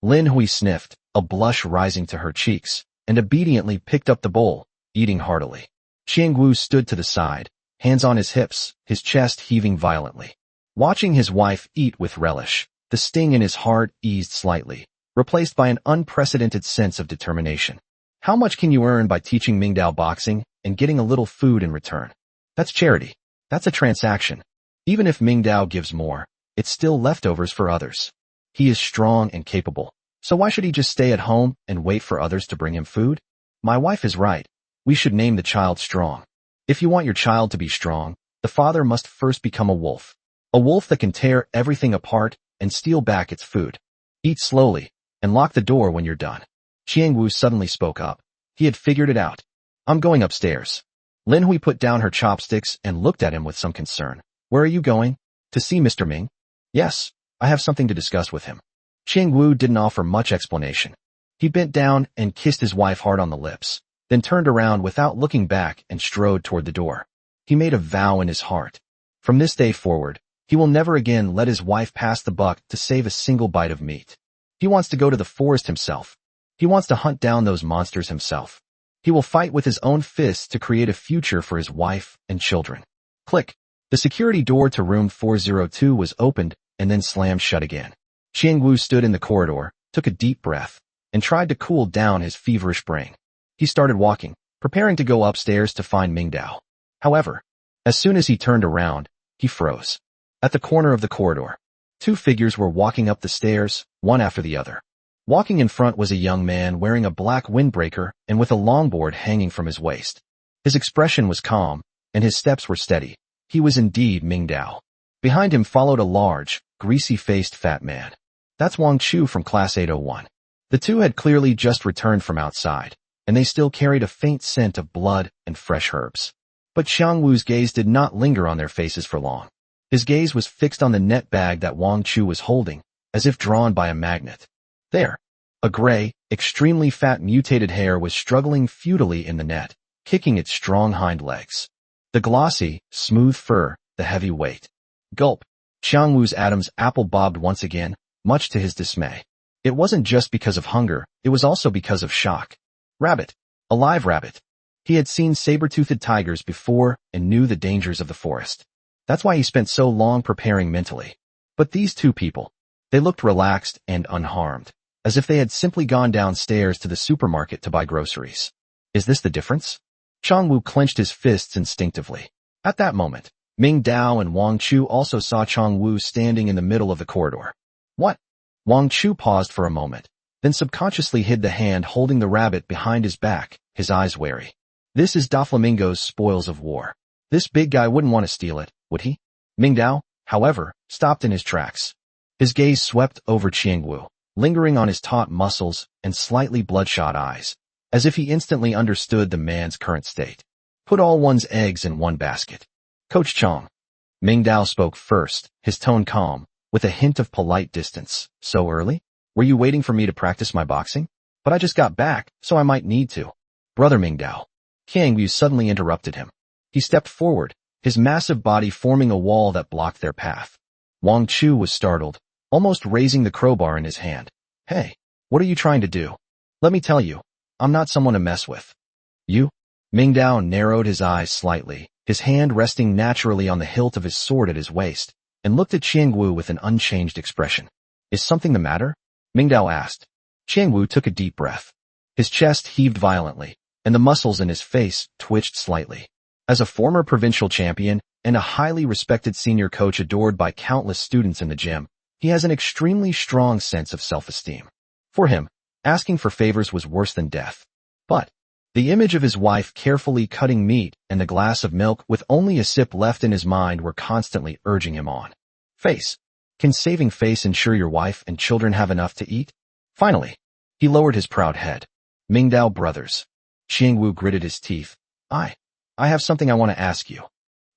Lin Hui sniffed, a blush rising to her cheeks, and obediently picked up the bowl, eating heartily. Qiangwu stood to the side, hands on his hips, his chest heaving violently. Watching his wife eat with relish, the sting in his heart eased slightly, replaced by an unprecedented sense of determination. How much can you earn by teaching Mingdao boxing and getting a little food in return? That's charity. That's a transaction. Even if Mingdao gives more, it's still leftovers for others. He is strong and capable, so why should he just stay at home and wait for others to bring him food? My wife is right. We should name the child Strong. If you want your child to be strong, the father must first become a wolf. A wolf that can tear everything apart and steal back its food. Eat slowly, and lock the door when you're done. Qiangwu suddenly spoke up. He had figured it out. "I'm going upstairs." Lin Hui put down her chopsticks and looked at him with some concern. "Where are you going? To see Mr. Ming?" "Yes, I have something to discuss with him." Qiangwu didn't offer much explanation. He bent down and kissed his wife hard on the lips, then turned around without looking back and strode toward the door. He made a vow in his heart. From this day forward, he will never again let his wife pass the buck to save a single bite of meat. He wants to go to the forest himself. He wants to hunt down those monsters himself. He will fight with his own fists to create a future for his wife and children. Click. The security door to room 402 was opened and then slammed shut again. Qiangwu stood in the corridor, took a deep breath, and tried to cool down his feverish brain. He started walking, preparing to go upstairs to find Mingdao. However, as soon as he turned around, he froze. At the corner of the corridor, two figures were walking up the stairs, one after the other. Walking in front was a young man wearing a black windbreaker and with a longboard hanging from his waist. His expression was calm, and his steps were steady. He was indeed Mingdao. Behind him followed a large, greasy-faced fat man. That's Wang Chu from Class 801. The two had clearly just returned from outside, and they still carried a faint scent of blood and fresh herbs. But Xiangwu's gaze did not linger on their faces for long. His gaze was fixed on the net bag that Wang Chu was holding, as if drawn by a magnet. There, a gray, extremely fat mutated hare was struggling futilely in the net, kicking its strong hind legs. The glossy, smooth fur, the heavy weight. Gulp. Xiangwu's Adam's apple bobbed once again, much to his dismay. It wasn't just because of hunger, it was also because of shock. Rabbit. A live rabbit. He had seen saber-toothed tigers before and knew the dangers of the forest. That's why he spent so long preparing mentally. But these two people, they looked relaxed and unharmed, as if they had simply gone downstairs to the supermarket to buy groceries. Is this the difference? Qiangwu clenched his fists instinctively. At that moment, Mingdao and Wang Chu also saw Qiangwu standing in the middle of the corridor. What? Wang Chu paused for a moment, then subconsciously hid the hand holding the rabbit behind his back, his eyes wary. This is Doflamingo's spoils of war. This big guy wouldn't want to steal it, would he? Mingdao, however, stopped in his tracks. His gaze swept over Qiangwu, lingering on his taut muscles and slightly bloodshot eyes, as if he instantly understood the man's current state. Put all one's eggs in one basket. Coach Chong. Mingdao spoke first, his tone calm, with a hint of polite distance. So early? Were you waiting for me to practice my boxing? But I just got back, so I might need to. Brother Mingdao. Qiangwu suddenly interrupted him. He stepped forward, his massive body forming a wall that blocked their path. Wang Chu was startled, almost raising the crowbar in his hand. Hey, what are you trying to do? Let me tell you, I'm not someone to mess with. You? Mingdao narrowed his eyes slightly, his hand resting naturally on the hilt of his sword at his waist, and looked at Qiangwu with an unchanged expression. Is something the matter? Mingdao asked. Qiangwu took a deep breath. His chest heaved violently, and the muscles in his face twitched slightly. As a former provincial champion and a highly respected senior coach adored by countless students in the gym, he has an extremely strong sense of self-esteem. For him, asking for favors was worse than death. But the image of his wife carefully cutting meat and the glass of milk with only a sip left in his mind were constantly urging him on. Face. Can saving face ensure your wife and children have enough to eat? Finally, he lowered his proud head. Mingdao brothers. Qiangwu gritted his teeth. I have something I want to ask you.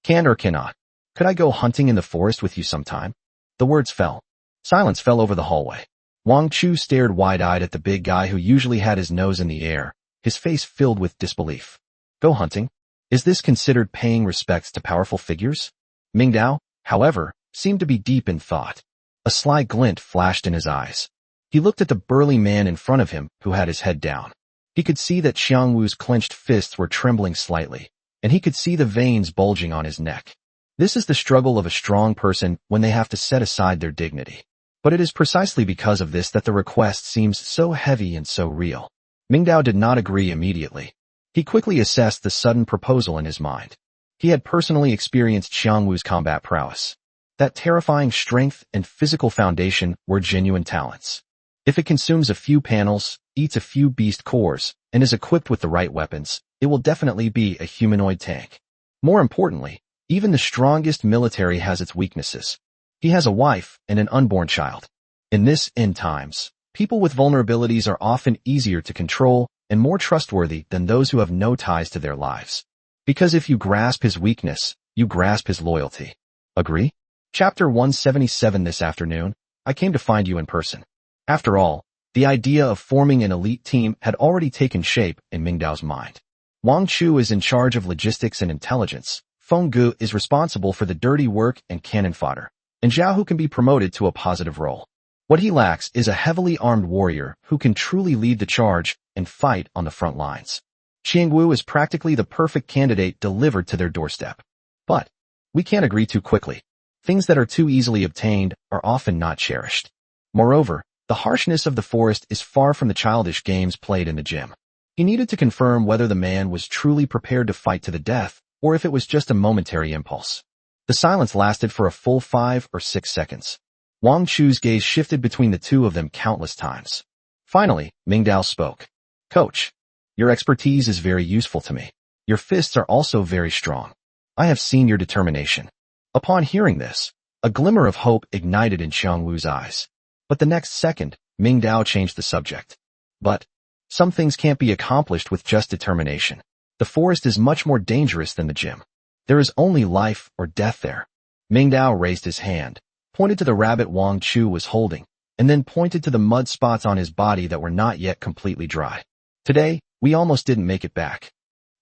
Can or cannot? Could I go hunting in the forest with you sometime? The words fell. Silence fell over the hallway. Wang Chu stared wide-eyed at the big guy who usually had his nose in the air, his face filled with disbelief. Go hunting? Is this considered paying respects to powerful figures? Mingdao, however, seemed to be deep in thought. A sly glint flashed in his eyes. He looked at the burly man in front of him, who had his head down. He could see that Xiangwu's clenched fists were trembling slightly, and he could see the veins bulging on his neck. This is the struggle of a strong person when they have to set aside their dignity. But it is precisely because of this that the request seems so heavy and so real. Mingdao did not agree immediately. He quickly assessed the sudden proposal in his mind. He had personally experienced Xiangwu's combat prowess. That terrifying strength and physical foundation were genuine talents. If it consumes a few panels, eats a few beast cores, and is equipped with the right weapons, it will definitely be a humanoid tank. More importantly, even the strongest military has its weaknesses. He has a wife and an unborn child. In this end times, people with vulnerabilities are often easier to control and more trustworthy than those who have no ties to their lives. Because if you grasp his weakness, you grasp his loyalty. Agree? Chapter 177. This afternoon, I came to find you in person. After all, The idea of forming an elite team had already taken shape in Mingdao's mind. Wang Chu is in charge of logistics and intelligence. Feng Gu is responsible for the dirty work and cannon fodder, and Zhao Hu can be promoted to a positive role. What he lacks is a heavily armed warrior who can truly lead the charge and fight on the front lines. Qiangwu is practically the perfect candidate delivered to their doorstep. But we can't agree too quickly. Things that are too easily obtained are often not cherished. Moreover, the harshness of the forest is far from the childish games played in the gym. He needed to confirm whether the man was truly prepared to fight to the death, or if it was just a momentary impulse. The silence lasted for a full 5 or 6 seconds. Wang Chu's gaze shifted between the two of them countless times. Finally, Mingdao spoke. Coach, your expertise is very useful to me. Your fists are also very strong. I have seen your determination. Upon hearing this, a glimmer of hope ignited in Qiangwu's eyes. But the next second, Mingdao changed the subject. But some things can't be accomplished with just determination. The forest is much more dangerous than the gym. There is only life or death there. Mingdao raised his hand, pointed to the rabbit Wang Chu was holding, and then pointed to the mud spots on his body that were not yet completely dry. Today, we almost didn't make it back.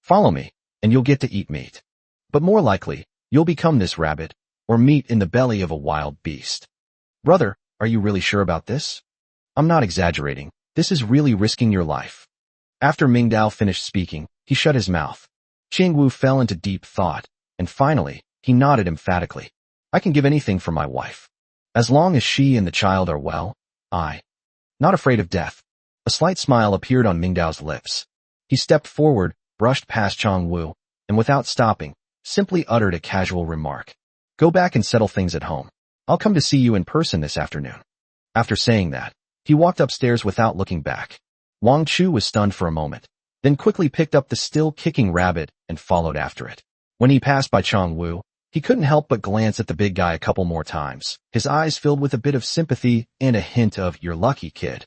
Follow me, and you'll get to eat meat. But more likely, you'll become this rabbit, or meat in the belly of a wild beast. Brother, are you really sure about this? I'm not exaggerating. This is really risking your life. After Mingdao finished speaking, he shut his mouth. Qiangwu fell into deep thought, and finally, he nodded emphatically. I can give anything for my wife. As long as she and the child are well, not afraid of death. A slight smile appeared on Mingdao's lips. He stepped forward, brushed past Qiangwu, and without stopping, simply uttered a casual remark. Go back and settle things at home. I'll come to see you in person this afternoon. After saying that, he walked upstairs without looking back. Wang Chu was stunned for a moment, then quickly picked up the still-kicking rabbit and followed after it. When he passed by Qiangwu, he couldn't help but glance at the big guy a couple more times, his eyes filled with a bit of sympathy and a hint of, "You're lucky, kid."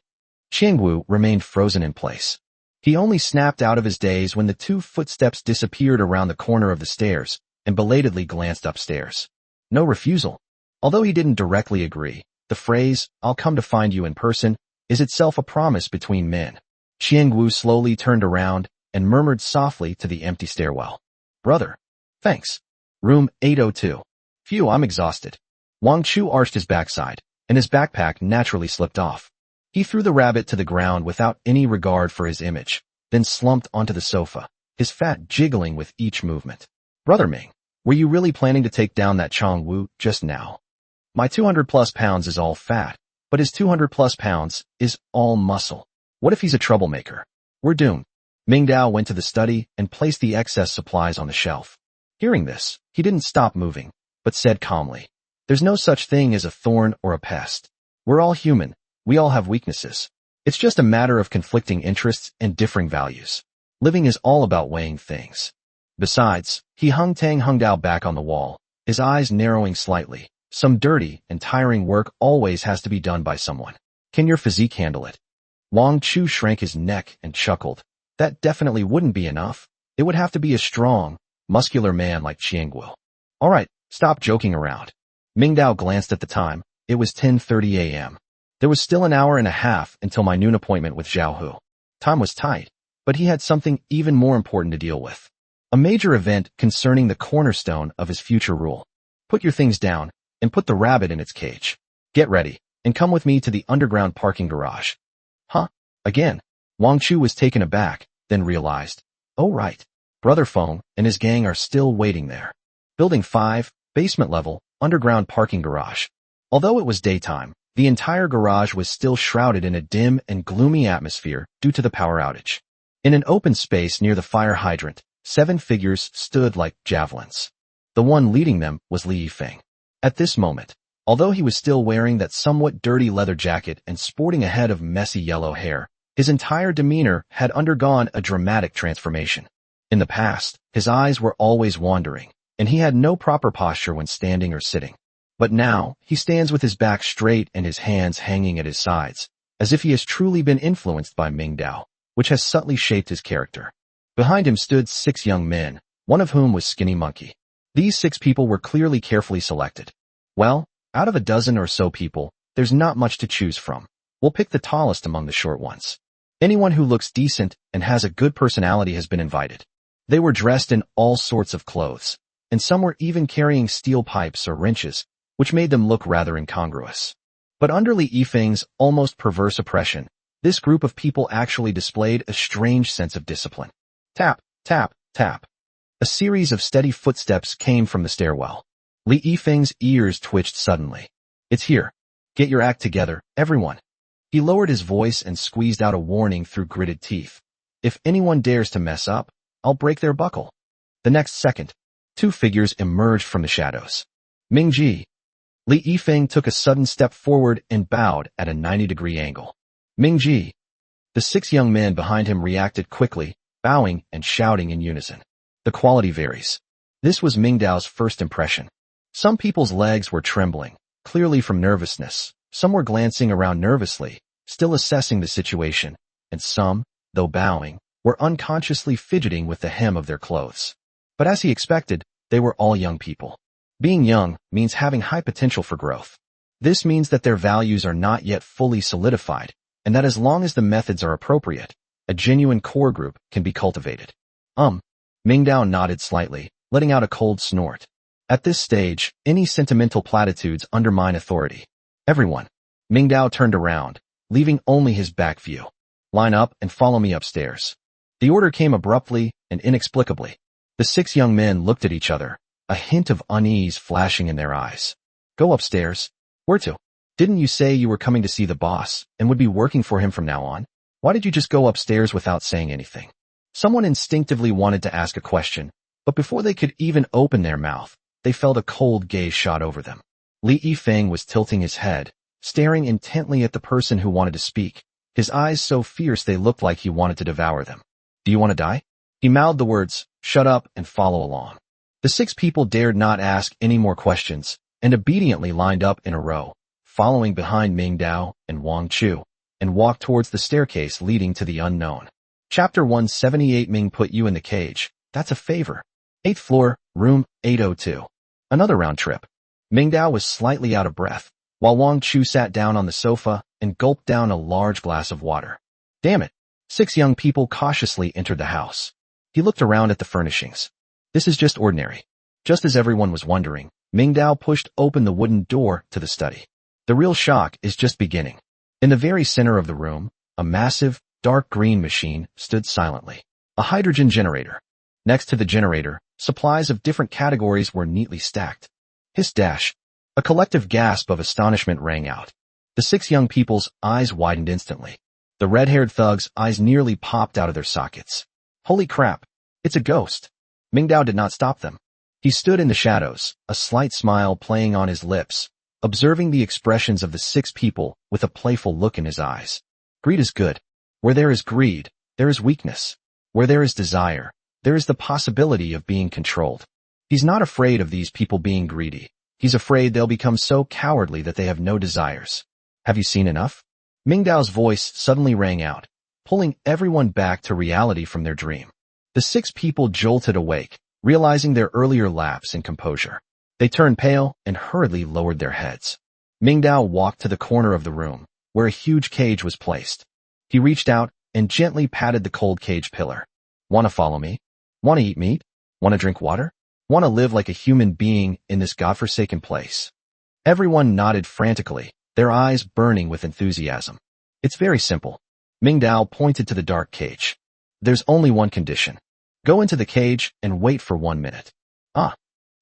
Qiangwu remained frozen in place. He only snapped out of his daze when the 2 footsteps disappeared around the corner of the stairs and belatedly glanced upstairs. No refusal. Although he didn't directly agree, the phrase, "I'll come to find you in person," is itself a promise between men. Qiangwu slowly turned around and murmured softly to the empty stairwell. Brother. Thanks. Room 802. Phew, I'm exhausted. Wang Chu arched his backside, and his backpack naturally slipped off. He threw the rabbit to the ground without any regard for his image, then slumped onto the sofa, his fat jiggling with each movement. Brother Ming, were you really planning to take down that Qiangwu just now? My 200+ pounds is all fat, but his 200+ pounds is all muscle. What if he's a troublemaker? We're doomed. Mingdao went to the study and placed the excess supplies on the shelf. Hearing this, he didn't stop moving, but said calmly, There's no such thing as a thorn or a pest. We're all human. We all have weaknesses. It's just a matter of conflicting interests and differing values. Living is all about weighing things. Besides, he hung Tang Hungdao back on the wall, his eyes narrowing slightly. Some dirty and tiring work always has to be done by someone. Can your physique handle it? Wang Chu shrank his neck and chuckled. That definitely wouldn't be enough. It would have to be a strong, muscular man like Qiangwu. All right, stop joking around. Mingdao glanced at the time. It was 10:30 a.m. There was still an hour and a half until my noon appointment with Zhao Hu. Time was tight, but he had something even more important to deal with. A major event concerning the cornerstone of his future rule. Put your things down and put the rabbit in its cage. Get ready and come with me to the underground parking garage. Huh? Again? Wang Chu was taken aback, then realized. Oh right. Brother Feng and his gang are still waiting there. Building 5, basement level, underground parking garage. Although it was daytime, the entire garage was still shrouded in a dim and gloomy atmosphere due to the power outage. In an open space near the fire hydrant, 7 figures stood like javelins. The one leading them was Li Yifeng. At this moment, although he was still wearing that somewhat dirty leather jacket and sporting a head of messy yellow hair, his entire demeanor had undergone a dramatic transformation. In the past, his eyes were always wandering, and he had no proper posture when standing or sitting. But now, he stands with his back straight and his hands hanging at his sides, as if he has truly been influenced by Mingdao, which has subtly shaped his character. Behind him stood 6 young men, one of whom was Skinny Monkey. These 6 people were clearly carefully selected. Well, out of a dozen or so people, there's not much to choose from. We'll pick the tallest among the short ones. Anyone who looks decent and has a good personality has been invited. They were dressed in all sorts of clothes, and some were even carrying steel pipes or wrenches, which made them look rather incongruous. But under Li Yifeng's almost perverse oppression, this group of people actually displayed a strange sense of discipline. Tap, tap, tap. A series of steady footsteps came from the stairwell. Li Yifeng's ears twitched suddenly. It's here. Get your act together, everyone. He lowered his voice and squeezed out a warning through gritted teeth. If anyone dares to mess up, I'll break their buckle. The next second, two figures emerged from the shadows. Ming Ji. Li Yifeng took a sudden step forward and bowed at a 90-degree angle. Ming Ji. The 6 young men behind him reacted quickly, bowing and shouting in unison. The quality varies. This was Ming Dao's first impression. Some people's legs were trembling, clearly from nervousness. Some were glancing around nervously, still assessing the situation, and some, though bowing, were unconsciously fidgeting with the hem of their clothes. But as he expected, they were all young people. Being young means having high potential for growth. This means that their values are not yet fully solidified, and that as long as the methods are appropriate, a genuine core group can be cultivated. Ming Dao nodded slightly, letting out a cold snort. At this stage, any sentimental platitudes undermine authority. Everyone. Ming Dao turned around, leaving only his back view. Line up and follow me upstairs. The order came abruptly and inexplicably. The 6 young men looked at each other, a hint of unease flashing in their eyes. Go upstairs. Where to? Didn't you say you were coming to see the boss and would be working for him from now on? Why did you just go upstairs without saying anything? Someone instinctively wanted to ask a question, but before they could even open their mouth, they felt a cold gaze shot over them. Li Yifeng was tilting his head, staring intently at the person who wanted to speak, his eyes so fierce they looked like he wanted to devour them. Do you want to die? He mouthed the words, shut up and follow along. The 6 people dared not ask any more questions, and obediently lined up in a row, following behind Ming Dao and Wang Chu, and walked towards the staircase leading to the unknown. Chapter 178. Ming put you in the cage. That's a favor. 8th floor, room 802. Another round trip. Ming Dao was slightly out of breath, while Wang Chu sat down on the sofa and gulped down a large glass of water. Damn it. 6 young people cautiously entered the house. He looked around at the furnishings. This is just ordinary. Just as everyone was wondering, Ming Dao pushed open the wooden door to the study. The real shock is just beginning. In the very center of the room, a massive, dark green machine stood silently. A hydrogen generator. Next to the generator, supplies of different categories were neatly stacked. Hiss dash. A collective gasp of astonishment rang out. The 6 young people's eyes widened instantly. The red-haired thug's eyes nearly popped out of their sockets. Holy crap. It's a ghost. Ming Dao did not stop them. He stood in the shadows, a slight smile playing on his lips, observing the expressions of the 6 people with a playful look in his eyes. Greed is good. Where there is greed, there is weakness. Where there is desire, there is the possibility of being controlled. He's not afraid of these people being greedy. He's afraid they'll become so cowardly that they have no desires. Have you seen enough? Ming Dao's voice suddenly rang out, pulling everyone back to reality from their dream. The 6 people jolted awake, realizing their earlier lapse in composure. They turned pale and hurriedly lowered their heads. Ming Dao walked to the corner of the room, where a huge cage was placed. He reached out and gently patted the cold cage pillar. Wanna follow me? Wanna eat meat? Wanna drink water? Wanna live like a human being in this godforsaken place? Everyone nodded frantically, their eyes burning with enthusiasm. It's very simple. Ming Dao pointed to the dark cage. There's only one condition. Go into the cage and wait for 1 minute.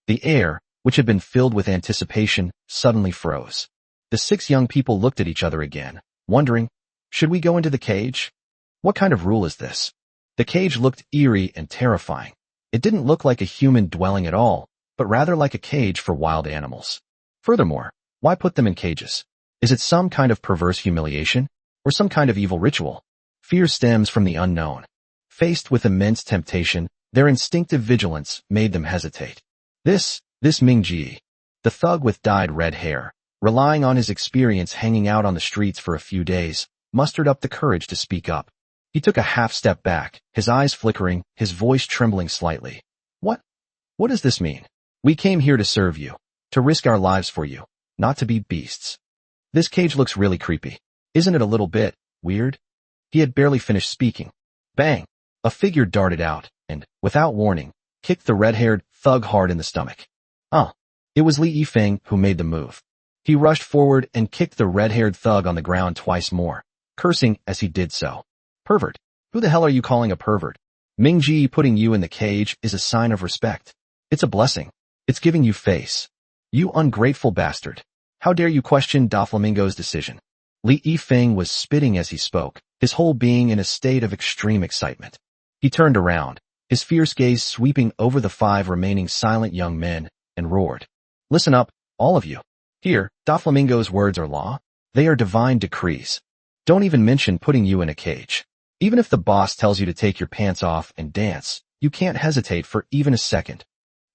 The air, which had been filled with anticipation, suddenly froze. The 6 young people looked at each other again, wondering, should we go into the cage? What kind of rule is this? The cage looked eerie and terrifying. It didn't look like a human dwelling at all, but rather like a cage for wild animals. Furthermore, why put them in cages? Is it some kind of perverse humiliation, or some kind of evil ritual? Fear stems from the unknown. Faced with immense temptation, their instinctive vigilance made them hesitate. This Ming Ji, the thug with dyed red hair, relying on his experience hanging out on the streets for a few days, mustered up the courage to speak up. He took a half step back, his eyes flickering, his voice trembling slightly. What does this mean? We came here to serve you, to risk our lives for you, not to be beasts. This cage looks really creepy. Isn't it a little bit weird? He had barely finished speaking. Bang! A figure darted out and, without warning, kicked the red-haired thug hard in the stomach. It was Li Yifeng who made the move. He rushed forward and kicked the red-haired thug on the ground twice more, cursing as he did so. Pervert! Who the hell are you calling a pervert? Mingji putting you in the cage is a sign of respect. It's a blessing. It's giving you face. You ungrateful bastard. How dare you question Doflamingo's decision? Li Yifeng was spitting as he spoke, his whole being in a state of extreme excitement. He turned around, his fierce gaze sweeping over the 5 remaining silent young men, and roared. Listen up, all of you. Here, Doflamingo's words are law. They are divine decrees. Don't even mention putting you in a cage. Even if the boss tells you to take your pants off and dance, you can't hesitate for even a second.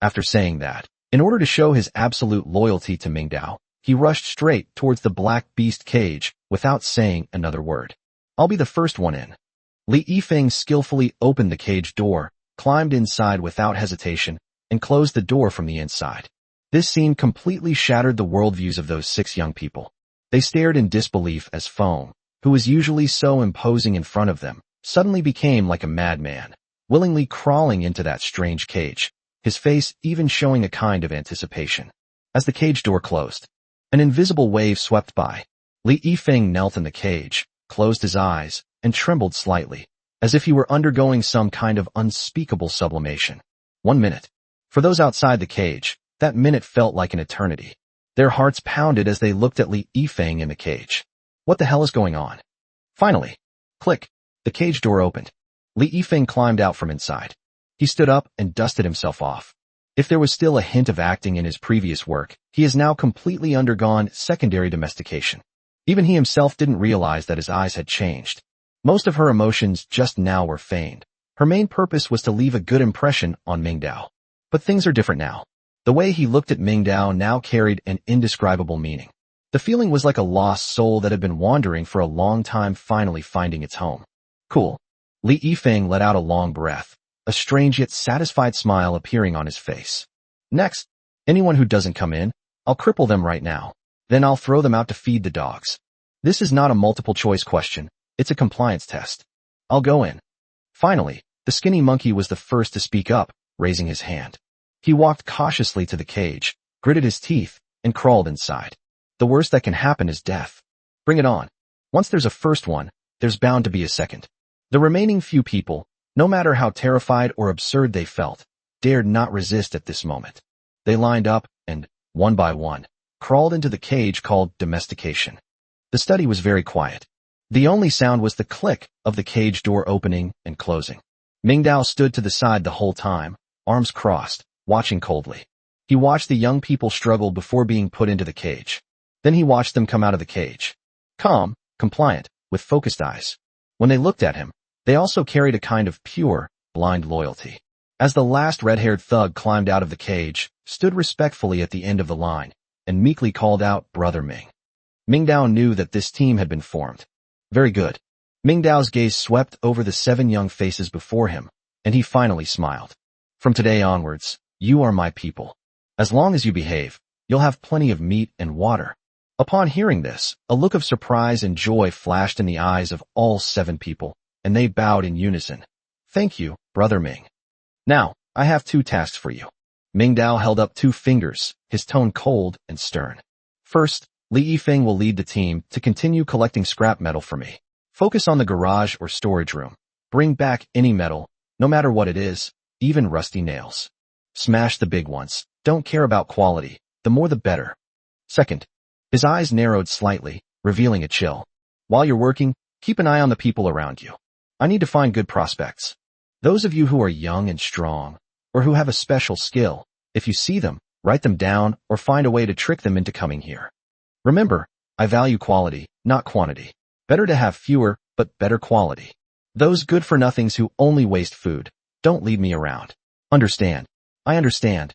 After saying that, in order to show his absolute loyalty to Mingdao, he rushed straight towards the black beast cage without saying another word. I'll be the first one in. Li Yifeng skillfully opened the cage door, climbed inside without hesitation, and closed the door from the inside. This scene completely shattered the worldviews of those 6 young people. They stared in disbelief as Foam, who was usually so imposing in front of them, suddenly became like a madman, willingly crawling into that strange cage, his face even showing a kind of anticipation. As the cage door closed, an invisible wave swept by. Li Yifeng knelt in the cage, closed his eyes, and trembled slightly, as if he were undergoing some kind of unspeakable sublimation. 1 minute. For those outside the cage, that minute felt like an eternity. Their hearts pounded as they looked at Li Yifeng in the cage. What the hell is going on? Finally, click, the cage door opened. Li Yifeng climbed out from inside. He stood up and dusted himself off. If there was still a hint of acting in his previous work, he has now completely undergone secondary domestication. Even he himself didn't realize that his eyes had changed. Most of her emotions just now were feigned. Her main purpose was to leave a good impression on Mingdao. But things are different now. The way he looked at Mingdao now carried an indescribable meaning. The feeling was like a lost soul that had been wandering for a long time finally finding its home. Cool. Li Yifeng let out a long breath, a strange yet satisfied smile appearing on his face. Next, anyone who doesn't come in, I'll cripple them right now. Then I'll throw them out to feed the dogs. This is not a multiple choice question, it's a compliance test. I'll go in. Finally, the skinny monkey was the first to speak up, raising his hand. He walked cautiously to the cage, gritted his teeth, and crawled inside. The worst that can happen is death. Bring it on. Once there's a first one, there's bound to be a second. The remaining few people, no matter how terrified or absurd they felt, dared not resist at this moment. They lined up and, one by one, crawled into the cage called domestication. The study was very quiet. The only sound was the click of the cage door opening and closing. Mingdao stood to the side the whole time, arms crossed, watching coldly. He watched the young people struggle before being put into the cage. Then he watched them come out of the cage. Calm, compliant, with focused eyes. When they looked at him, they also carried a kind of pure, blind loyalty. As the last red-haired thug climbed out of the cage, stood respectfully at the end of the line, and meekly called out, Brother Ming. Mingdao knew that this team had been formed. Very good. Mingdao's gaze swept over the 7 young faces before him, and he finally smiled. From today onwards, you are my people. As long as you behave, you'll have plenty of meat and water. Upon hearing this, a look of surprise and joy flashed in the eyes of all 7 people, and they bowed in unison. Thank you, Brother Ming. Now, I have 2 tasks for you. Mingdao held up 2 fingers, his tone cold and stern. First, Li Yifeng will lead the team to continue collecting scrap metal for me. Focus on the garage or storage room. Bring back any metal, no matter what it is, even rusty nails. Smash the big ones. Don't care about quality. The more the better. Second, his eyes narrowed slightly, revealing a chill. While you're working, keep an eye on the people around you. I need to find good prospects. Those of you who are young and strong, or who have a special skill, if you see them, write them down or find a way to trick them into coming here. Remember, I value quality, not quantity. Better to have fewer, but better quality. Those good-for-nothings who only waste food, don't lead me around. Understand? I understand.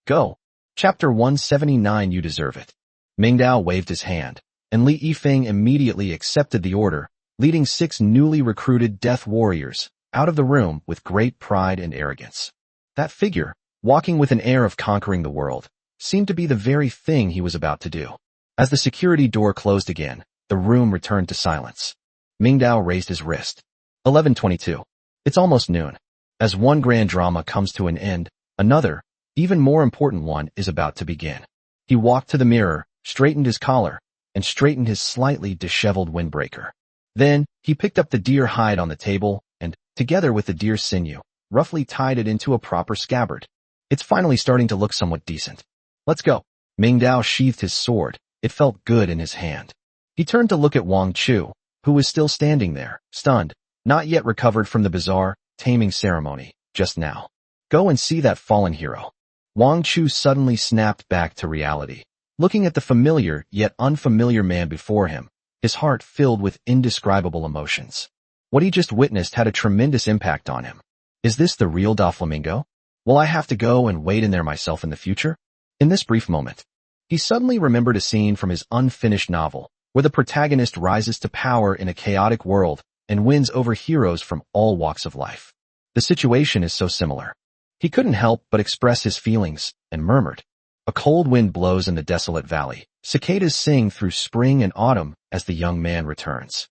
Go. Chapter 179. You deserve it. Mingdao waved his hand, and Li Yifeng immediately accepted the order, leading 6 newly recruited death warriors out of the room with great pride and arrogance. That figure, walking with an air of conquering the world, seemed to be the very thing he was about to do. As the security door closed again, the room returned to silence. Mingdao raised his wrist. 11:22. It's almost noon. As one grand drama comes to an end, another, even more important one is about to begin. He walked to the mirror, straightened his collar, and straightened his slightly disheveled windbreaker. Then, he picked up the deer hide on the table and, together with the deer sinew, roughly tied it into a proper scabbard. It's finally starting to look somewhat decent. Let's go. Mingdao sheathed his sword. It felt good in his hand. He turned to look at Wang Chu, who was still standing there, stunned, not yet recovered from the bizarre, taming ceremony, just now. Go and see that fallen hero. Wang Chu suddenly snapped back to reality. Looking at the familiar yet unfamiliar man before him, his heart filled with indescribable emotions. What he just witnessed had a tremendous impact on him. Is this the real Doflamingo? Will I have to go and wait in there myself in the future? In this brief moment, he suddenly remembered a scene from his unfinished novel, where the protagonist rises to power in a chaotic world and wins over heroes from all walks of life. The situation is so similar. He couldn't help but express his feelings and murmured. A cold wind blows in the desolate valley. Cicadas sing through spring and autumn as the young man returns.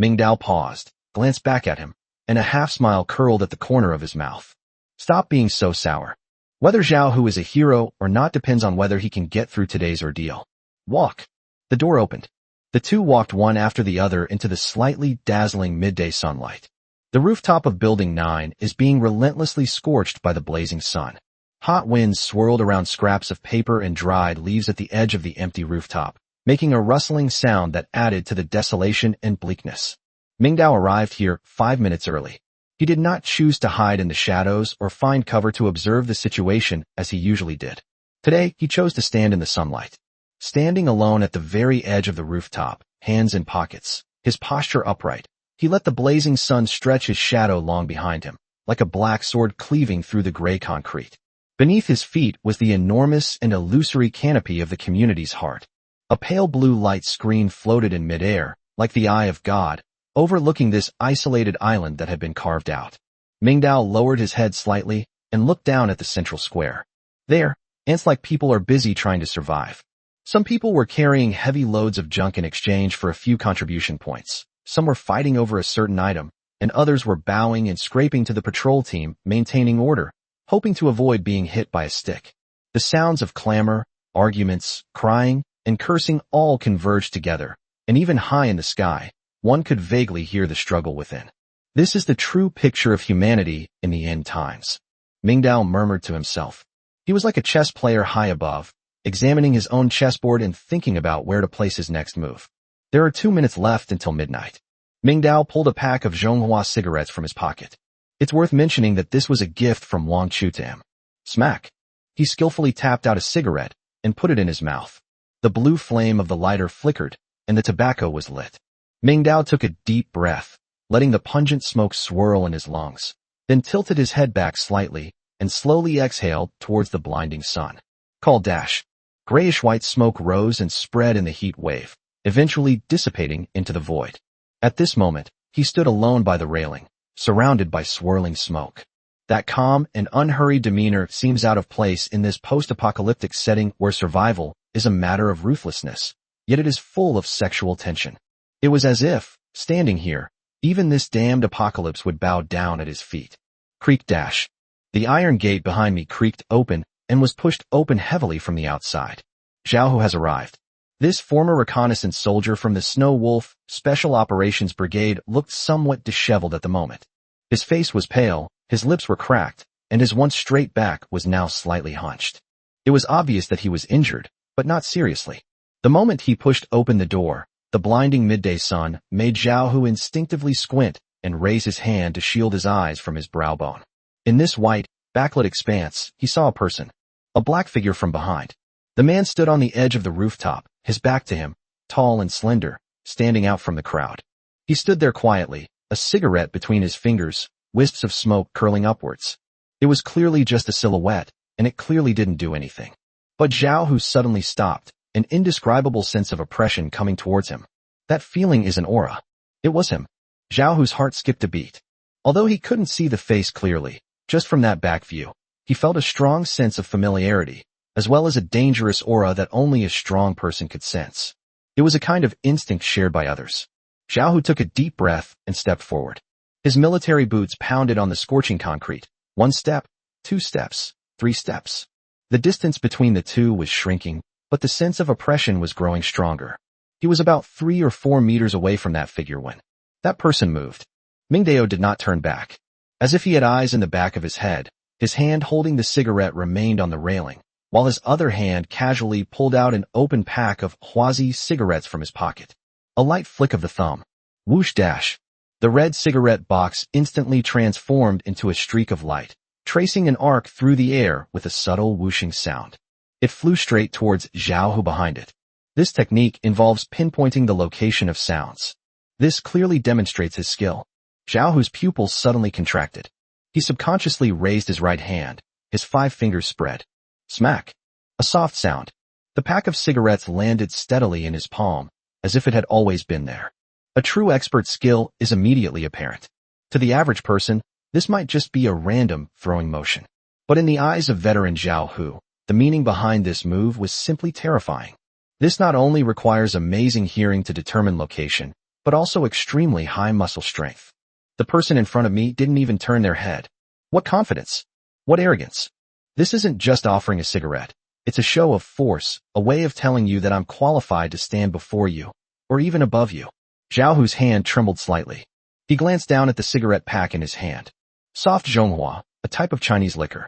Mingdao paused, glanced back at him, and a half-smile curled at the corner of his mouth. Stop being so sour. Whether Zhao Hu is a hero or not depends on whether he can get through today's ordeal. Walk. The door opened. The two walked one after the other into the slightly dazzling midday sunlight. The rooftop of Building 9 is being relentlessly scorched by the blazing sun. Hot winds swirled around scraps of paper and dried leaves at the edge of the empty rooftop, making a rustling sound that added to the desolation and bleakness. Mingdao arrived here 5 minutes early. He did not choose to hide in the shadows or find cover to observe the situation as he usually did. Today, he chose to stand in the sunlight. Standing alone at the very edge of the rooftop, hands in pockets, his posture upright, he let the blazing sun stretch his shadow long behind him, like a black sword cleaving through the gray concrete. Beneath his feet was the enormous and illusory canopy of the community's heart. A pale blue light screen floated in midair, like the eye of God, overlooking this isolated island that had been carved out. Mingdao lowered his head slightly and looked down at the central square. There, ants like people are busy trying to survive. Some people were carrying heavy loads of junk in exchange for a few contribution points. Some were fighting over a certain item, and others were bowing and scraping to the patrol team, maintaining order, hoping to avoid being hit by a stick. The sounds of clamor, arguments, crying, and cursing all converged together, and even high in the sky, one could vaguely hear the struggle within. This is the true picture of humanity in the end times. Mingdao murmured to himself. He was like a chess player high above, examining his own chessboard and thinking about where to place his next move. There are 2 minutes left until midnight. Mingdao pulled a pack of Zhonghua cigarettes from his pocket. It's worth mentioning that this was a gift from Wang Chu to him. Smack. He skillfully tapped out a cigarette and put it in his mouth. The blue flame of the lighter flickered, and the tobacco was lit. Mingdao took a deep breath, letting the pungent smoke swirl in his lungs, then tilted his head back slightly and slowly exhaled towards the blinding sun. Call dash. Grayish-white smoke rose and spread in the heat wave, eventually dissipating into the void. At this moment, he stood alone by the railing, surrounded by swirling smoke. That calm and unhurried demeanor seems out of place in this post-apocalyptic setting where survival is a matter of ruthlessness, yet it is full of sexual tension. It was as if, standing here, even this damned apocalypse would bow down at his feet. Creak dash. The iron gate behind me creaked open and was pushed open heavily from the outside. Zhao Hu has arrived. This former reconnaissance soldier from the Snow Wolf Special Operations Brigade looked somewhat disheveled at the moment. His face was pale, his lips were cracked, and his once straight back was now slightly hunched. It was obvious that he was injured, but not seriously. The moment he pushed open the door, the blinding midday sun made Zhao Hu instinctively squint and raise his hand to shield his eyes from his brow bone. In this white, backlit expanse, he saw a person, a black figure from behind. The man stood on the edge of the rooftop, his back to him, tall and slender, standing out from the crowd. He stood there quietly, a cigarette between his fingers, wisps of smoke curling upwards. It was clearly just a silhouette, and it clearly didn't do anything. But Zhao Hu suddenly stopped, an indescribable sense of oppression coming towards him. That feeling is an aura. It was him. Zhao Hu's heart skipped a beat. Although he couldn't see the face clearly, just from that back view, he felt a strong sense of familiarity, as well as a dangerous aura that only a strong person could sense. It was a kind of instinct shared by others. Zhao Hu took a deep breath and stepped forward. His military boots pounded on the scorching concrete. 1 step, 2 steps, 3 steps. The distance between the two was shrinking, but the sense of oppression was growing stronger. He was about 3 or 4 meters away from that figure when that person moved. Mingdao did not turn back. As if he had eyes in the back of his head, his hand holding the cigarette remained on the railing, while his other hand casually pulled out an open pack of Huazi cigarettes from his pocket. A light flick of the thumb. Whoosh dash. The red cigarette box instantly transformed into a streak of light, tracing an arc through the air with a subtle whooshing sound. It flew straight towards Zhao Hu behind it. This technique involves pinpointing the location of sounds. This clearly demonstrates his skill. Zhao Hu's pupils suddenly contracted. He subconsciously raised his right hand, his 5 fingers spread. Smack. A soft sound. The pack of cigarettes landed steadily in his palm, as if it had always been there. A true expert's skill is immediately apparent. To the average person, this might just be a random throwing motion. But in the eyes of veteran Zhao Hu, the meaning behind this move was simply terrifying. This not only requires amazing hearing to determine location, but also extremely high muscle strength. The person in front of me didn't even turn their head. What confidence! What arrogance! This isn't just offering a cigarette. It's a show of force, a way of telling you that I'm qualified to stand before you, or even above you. Zhao Hu's hand trembled slightly. He glanced down at the cigarette pack in his hand. Soft Zhonghua, a type of Chinese liquor.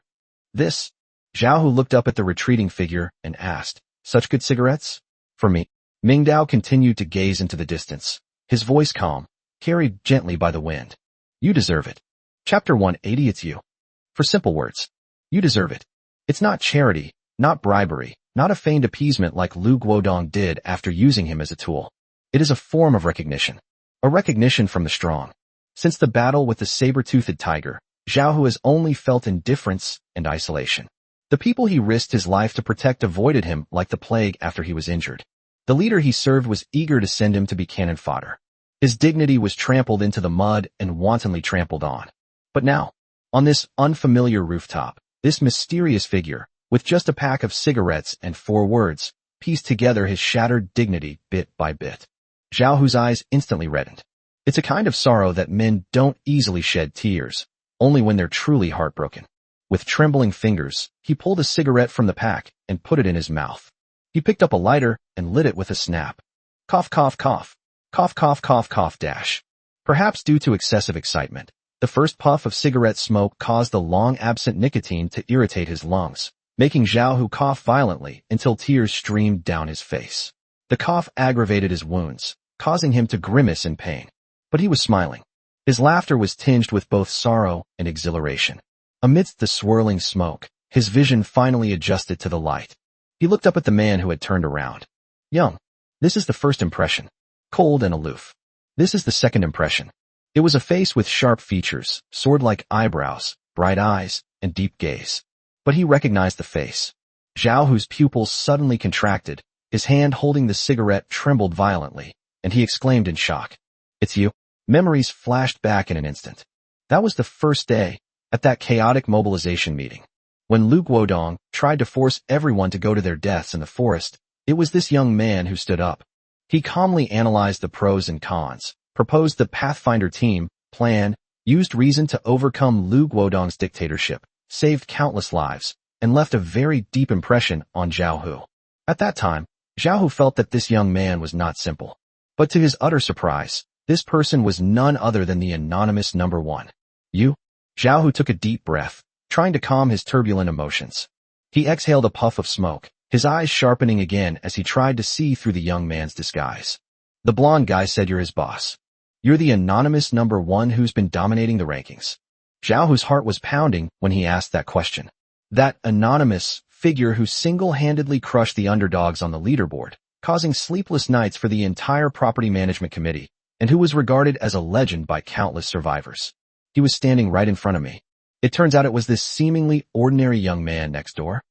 This? Zhao Hu looked up at the retreating figure and asked, such good cigarettes? For me. Mingdao continued to gaze into the distance, his voice calm, carried gently by the wind. You deserve it. Chapter 180. It's you. For simple words. You deserve it. It's not charity, not bribery, not a feigned appeasement like Lu Guodong did after using him as a tool. It is a form of recognition. A recognition from the strong. Since the battle with the saber-toothed tiger, Zhao Hu has only felt indifference and isolation. The people he risked his life to protect avoided him like the plague after he was injured. The leader he served was eager to send him to be cannon fodder. His dignity was trampled into the mud and wantonly trampled on. But now, on this unfamiliar rooftop, this mysterious figure, with just a pack of cigarettes and 4 words, pieced together his shattered dignity bit by bit. Zhao Hu's eyes instantly reddened. It's a kind of sorrow that men don't easily shed tears, only when they're truly heartbroken. With trembling fingers, he pulled a cigarette from the pack and put it in his mouth. He picked up a lighter and lit it with a snap. Cough, cough, cough. Cough, cough, cough, cough, dash. Perhaps due to excessive excitement, the first puff of cigarette smoke caused the long-absent nicotine to irritate his lungs, making Zhao Hu cough violently until tears streamed down his face. The cough aggravated his wounds, causing him to grimace in pain. But he was smiling. His laughter was tinged with both sorrow and exhilaration. Amidst the swirling smoke, his vision finally adjusted to the light. He looked up at the man who had turned around. Young. This is the first impression. Cold and aloof. This is the second impression. It was a face with sharp features, sword-like eyebrows, bright eyes, and deep gaze. But he recognized the face. Zhao Hu's pupils suddenly contracted, his hand holding the cigarette trembled violently, and he exclaimed in shock. It's you. Memories flashed back in an instant. That was the first day, at that chaotic mobilization meeting. When Lu Guodong tried to force everyone to go to their deaths in the forest, it was this young man who stood up. He calmly analyzed the pros and cons, proposed the Pathfinder team plan, used reason to overcome Lu Guodong's dictatorship, saved countless lives, and left a very deep impression on Zhao Hu. At that time, Zhao Hu felt that this young man was not simple. But to his utter surprise, this person was none other than the anonymous number 1. You? Zhao Hu took a deep breath, trying to calm his turbulent emotions. He exhaled a puff of smoke, his eyes sharpening again as he tried to see through the young man's disguise. The blonde guy said you're his boss. You're the anonymous number 1 who's been dominating the rankings. Zhao Hu's heart was pounding when he asked that question. That anonymous figure who single-handedly crushed the underdogs on the leaderboard, causing sleepless nights for the entire property management committee, and who was regarded as a legend by countless survivors. He was standing right in front of me. It turns out it was this seemingly ordinary young man next door.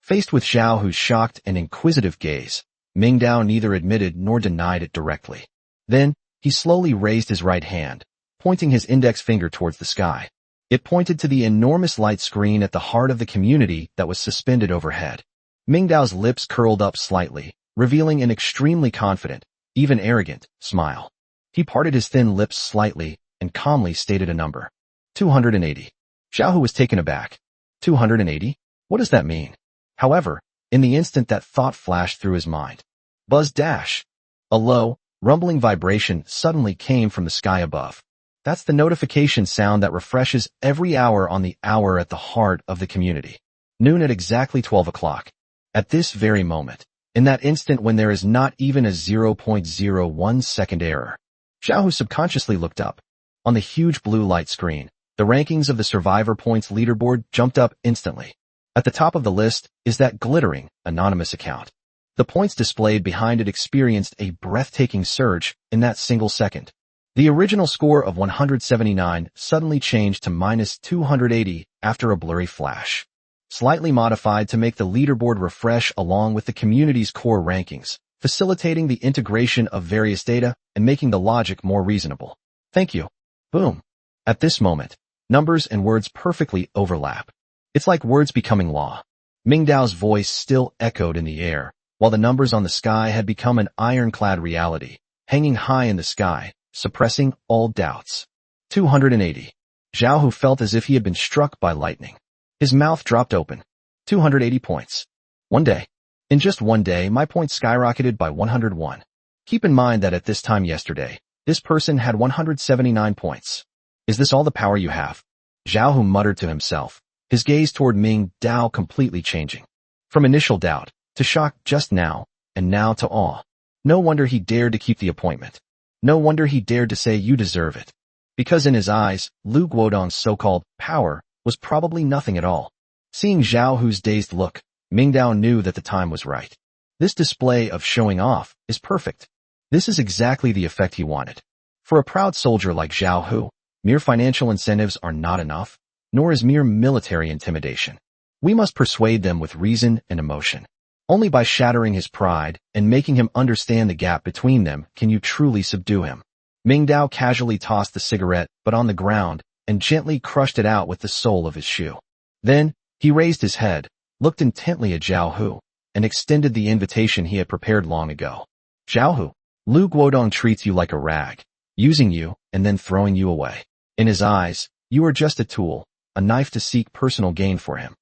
Faced with Zhao Hu's shocked and inquisitive gaze, Mingdao neither admitted nor denied it directly. Then, he slowly raised his right hand, pointing his index finger towards the sky. It pointed to the enormous light screen at the heart of the community that was suspended overhead. Mingdao's lips curled up slightly, revealing an extremely confident, even arrogant, smile. He parted his thin lips slightly and calmly stated a number. 280. Xiaohu was taken aback. 280? What does that mean? However, in the instant that thought flashed through his mind, buzz dash. A low, rumbling vibration suddenly came from the sky above. That's the notification sound that refreshes every hour on the hour at the heart of the community. Noon at exactly 12 o'clock. At this very moment, in that instant when there is not even a 0.01 second error, Xiaohu subconsciously looked up. On the huge blue light screen, the rankings of the Survivor Points leaderboard jumped up instantly. At the top of the list is that glittering, anonymous account. The points displayed behind it experienced a breathtaking surge in that single second. The original score of 179 suddenly changed to minus 280 after a blurry flash. Slightly modified to make the leaderboard refresh along with the community's core rankings, facilitating the integration of various data and making the logic more reasonable. Thank you. Boom. At this moment, numbers and words perfectly overlap. It's like words becoming law. Mingdao's voice still echoed in the air, while the numbers on the sky had become an ironclad reality, hanging high in the sky, suppressing all doubts. 280. Xiaohu felt as if he had been struck by lightning. His mouth dropped open. 280 points. One day. In just one day, my points skyrocketed by 101. Keep in mind that at this time yesterday, this person had 179 points. Is this all the power you have? Xiaohu muttered to himself, his gaze toward Mingdao completely changing. From initial doubt, to shock just now, and now to awe. No wonder he dared to keep the appointment. No wonder he dared to say you deserve it. Because in his eyes, Lu Guodong's so-called power was probably nothing at all. Seeing Xiaohu's dazed look, Mingdao knew that the time was right. This display of showing off is perfect. This is exactly the effect he wanted. For a proud soldier like Xiaohu, mere financial incentives are not enough, nor is mere military intimidation. We must persuade them with reason and emotion. Only by shattering his pride and making him understand the gap between them can you truly subdue him. Mingdao casually tossed the cigarette but on the ground and gently crushed it out with the sole of his shoe. Then, he raised his head, looked intently at Xiaohu, and extended the invitation he had prepared long ago. Xiaohu, Lu Guodong treats you like a rag, using you and then throwing you away. In his eyes, you are just a tool, a knife to seek personal gain for him.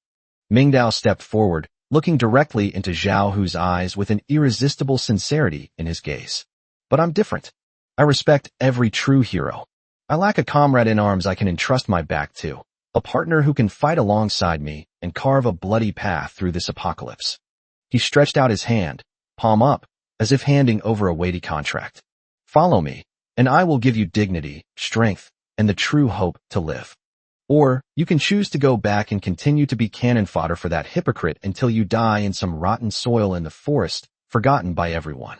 Mingdao stepped forward, looking directly into Xiaohu's eyes with an irresistible sincerity in his gaze. But I'm different. I respect every true hero. I lack a comrade in arms I can entrust my back to, a partner who can fight alongside me and carve a bloody path through this apocalypse. He stretched out his hand, palm up, as if handing over a weighty contract. Follow me, and I will give you dignity, strength, and the true hope to live. Or, you can choose to go back and continue to be cannon fodder for that hypocrite until you die in some rotten soil in the forest, forgotten by everyone.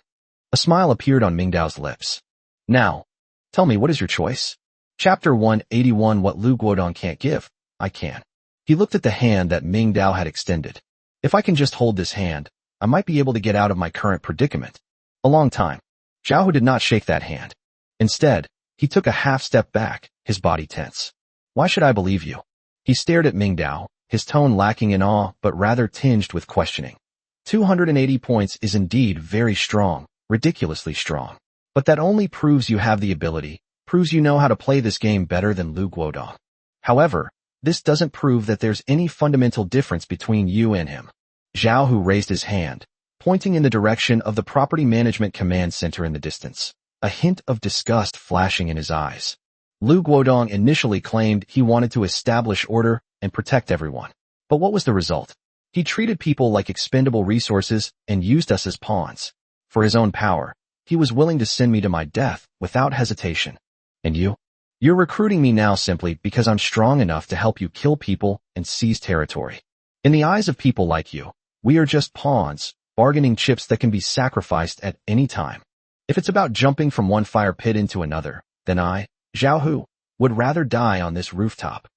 A smile appeared on Mingdao's lips. Now, tell me, what is your choice? Chapter 181. What Lu Guodong can't give, I can. He looked at the hand that Mingdao had extended. If I can just hold this hand, I might be able to get out of my current predicament. A long time. Xiaohu did not shake that hand. Instead, he took a half step back, his body tense. Why should I believe you? He stared at Mingdao, his tone lacking in awe but rather tinged with questioning. 280 points is indeed very strong, ridiculously strong. But that only proves you have the ability, proves you know how to play this game better than Lu Guodong. However, this doesn't prove that there's any fundamental difference between you and him. Xiaohu raised his hand, pointing in the direction of the Property Management Command Center in the distance, a hint of disgust flashing in his eyes. Lu Guodong initially claimed he wanted to establish order and protect everyone. But what was the result? He treated people like expendable resources and used us as pawns. For his own power, he was willing to send me to my death without hesitation. And you? You're recruiting me now simply because I'm strong enough to help you kill people and seize territory. In the eyes of people like you, we are just pawns, bargaining chips that can be sacrificed at any time. If it's about jumping from one fire pit into another, then I, Xiaohu, would rather die on this rooftop.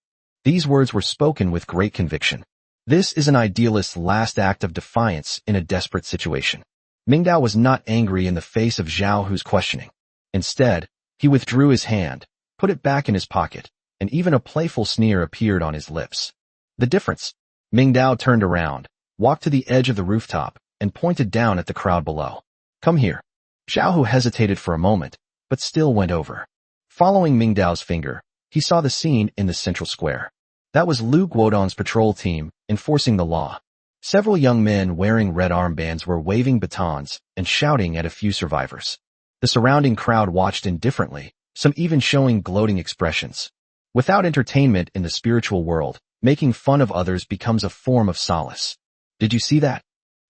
These words were spoken with great conviction. This is an idealist's last act of defiance in a desperate situation. Mingdao was not angry in the face of Xiaohu's questioning. Instead, he withdrew his hand, put it back in his pocket, and even a playful sneer appeared on his lips. The difference? Mingdao turned around, walked to the edge of the rooftop, and pointed down at the crowd below. Come here. Zhao Hu hesitated for a moment, but still went over. Following Ming Dao's finger, he saw the scene in the central square. That was Lu Guodong's patrol team, enforcing the law. Several young men wearing red armbands were waving batons and shouting at a few survivors. The surrounding crowd watched indifferently, some even showing gloating expressions. Without entertainment in the spiritual world, making fun of others becomes a form of solace. Did you see that?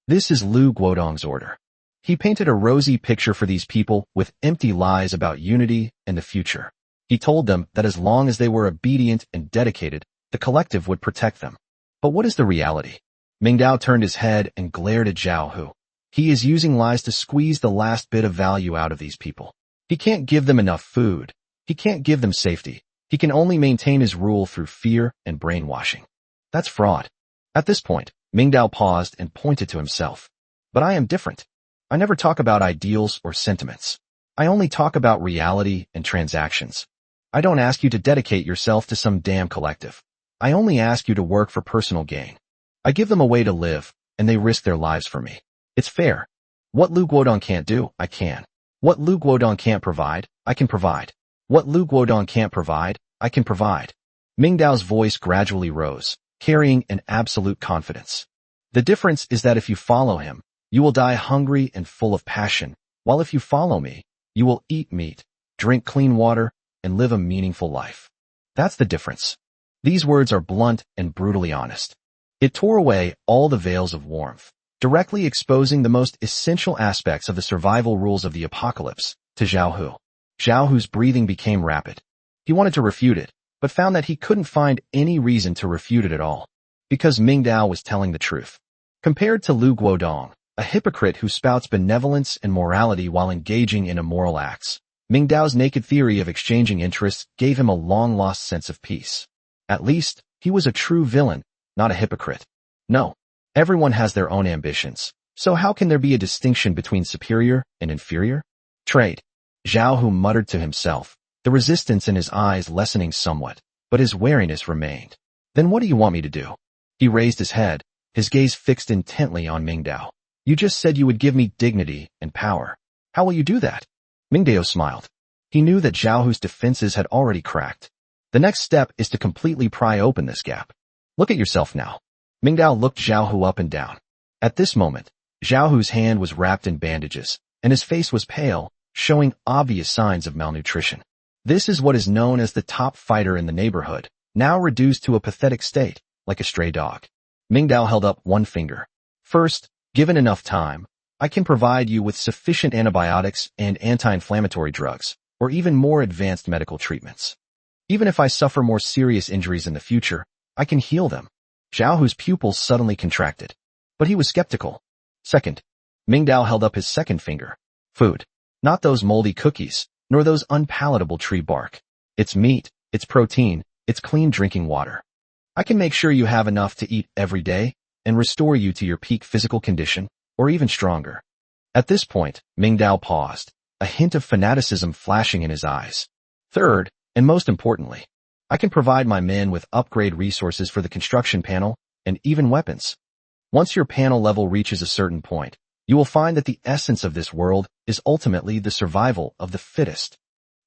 This is Lu Guodong's order. He painted a rosy picture for these people with empty lies about unity and the future. He told them that as long as they were obedient and dedicated, the collective would protect them. But what is the reality? Ming Dao turned his head and glared at Zhao Hu. He is using lies to squeeze the last bit of value out of these people. He can't give them enough food. He can't give them safety. He can only maintain his rule through fear and brainwashing. That's fraud. At this point, Ming Dao paused and pointed to himself. But I am different. I never talk about ideals or sentiments. I only talk about reality and transactions. I don't ask you to dedicate yourself to some damn collective. I only ask you to work for personal gain. I give them a way to live, and they risk their lives for me. It's fair. What Lu Guodong can't do, I can. What Lu Guodong can't provide, I can provide. What Lu Guodong can't provide, I can provide. Ming Dao's voice gradually rose, carrying an absolute confidence. The difference is that if you follow him, you will die hungry and full of passion, while if you follow me, you will eat meat, drink clean water, and live a meaningful life. That's the difference. These words are blunt and brutally honest. It tore away all the veils of warmth, directly exposing the most essential aspects of the survival rules of the apocalypse to Zhao Hu. Zhao Hu's breathing became rapid. He wanted to refute it, but found that he couldn't find any reason to refute it at all, because Ming Dao was telling the truth. Compared to Lu Guodong, a hypocrite who spouts benevolence and morality while engaging in immoral acts, Ming Dao's naked theory of exchanging interests gave him a long-lost sense of peace. At least, he was a true villain, not a hypocrite. No, everyone has their own ambitions, so how can there be a distinction between superior and inferior? Trade. Zhao Hu muttered to himself, the resistance in his eyes lessening somewhat, but his wariness remained. Then what do you want me to do? He raised his head, his gaze fixed intently on Ming Dao. You just said you would give me dignity and power. How will you do that? Ming Dao smiled. He knew that Zhao Hu's defenses had already cracked. The next step is to completely pry open this gap. Look at yourself now. Ming Dao looked Zhao Hu up and down. At this moment, Zhao Hu's hand was wrapped in bandages, and his face was pale, showing obvious signs of malnutrition. This is what is known as the top fighter in the neighborhood, now reduced to a pathetic state, like a stray dog. Ming Dao held up one finger. First, given enough time, I can provide you with sufficient antibiotics and anti-inflammatory drugs, or even more advanced medical treatments. Even if I suffer more serious injuries in the future, I can heal them. Zhao Hu's pupils suddenly contracted, but he was skeptical. Second, Ming Dao held up his second finger. Food. Not those moldy cookies, nor those unpalatable tree bark. It's meat, it's protein, it's clean drinking water. I can make sure you have enough to eat every day and restore you to your peak physical condition, or even stronger. At this point, Ming Dao paused, a hint of fanaticism flashing in his eyes. Third, and most importantly, I can provide my men with upgrade resources for the construction panel and even weapons. Once your panel level reaches a certain point, you will find that the essence of this world is ultimately the survival of the fittest.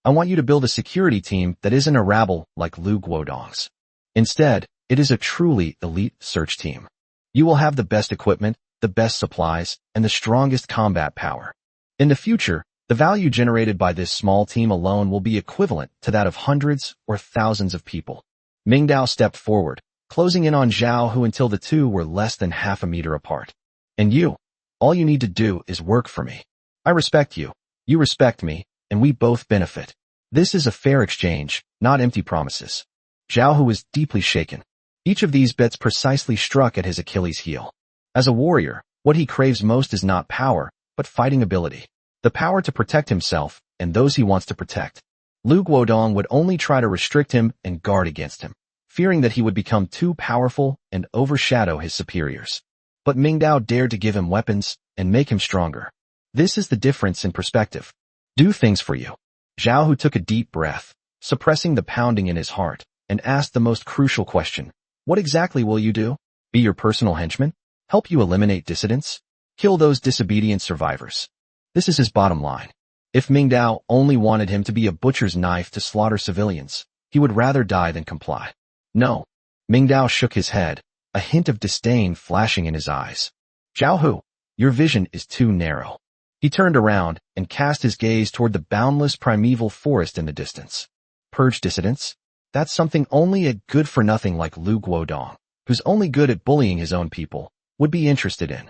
I want you to build a security team that isn't a rabble like Lu Guodong's. Instead, it is a truly elite search team. You will have the best equipment, the best supplies, and the strongest combat power. In the future, the value generated by this small team alone will be equivalent to that of hundreds or thousands of people. Ming Dao stepped forward, closing in on Zhao Hu until the two were less than half a meter apart. And you, all you need to do is work for me. I respect you, you respect me, and we both benefit. This is a fair exchange, not empty promises. Zhao Hu was deeply shaken. Each of these bets precisely struck at his Achilles heel. As a warrior, what he craves most is not power, but fighting ability. The power to protect himself and those he wants to protect. Lu Guodong would only try to restrict him and guard against him, fearing that he would become too powerful and overshadow his superiors. But Ming Dao dared to give him weapons and make him stronger. This is the difference in perspective. Do things for you. Zhao Hu took a deep breath, suppressing the pounding in his heart, and asked the most crucial question. What exactly will you do? Be your personal henchman? Help you eliminate dissidents? Kill those disobedient survivors? This is his bottom line. If Ming Dao only wanted him to be a butcher's knife to slaughter civilians, he would rather die than comply. No. Ming Dao shook his head, a hint of disdain flashing in his eyes. Zhao Hu, your vision is too narrow. He turned around and cast his gaze toward the boundless primeval forest in the distance. Purge dissidents? That's something only a good-for-nothing like Lu Guodong, who's only good at bullying his own people, would be interested in.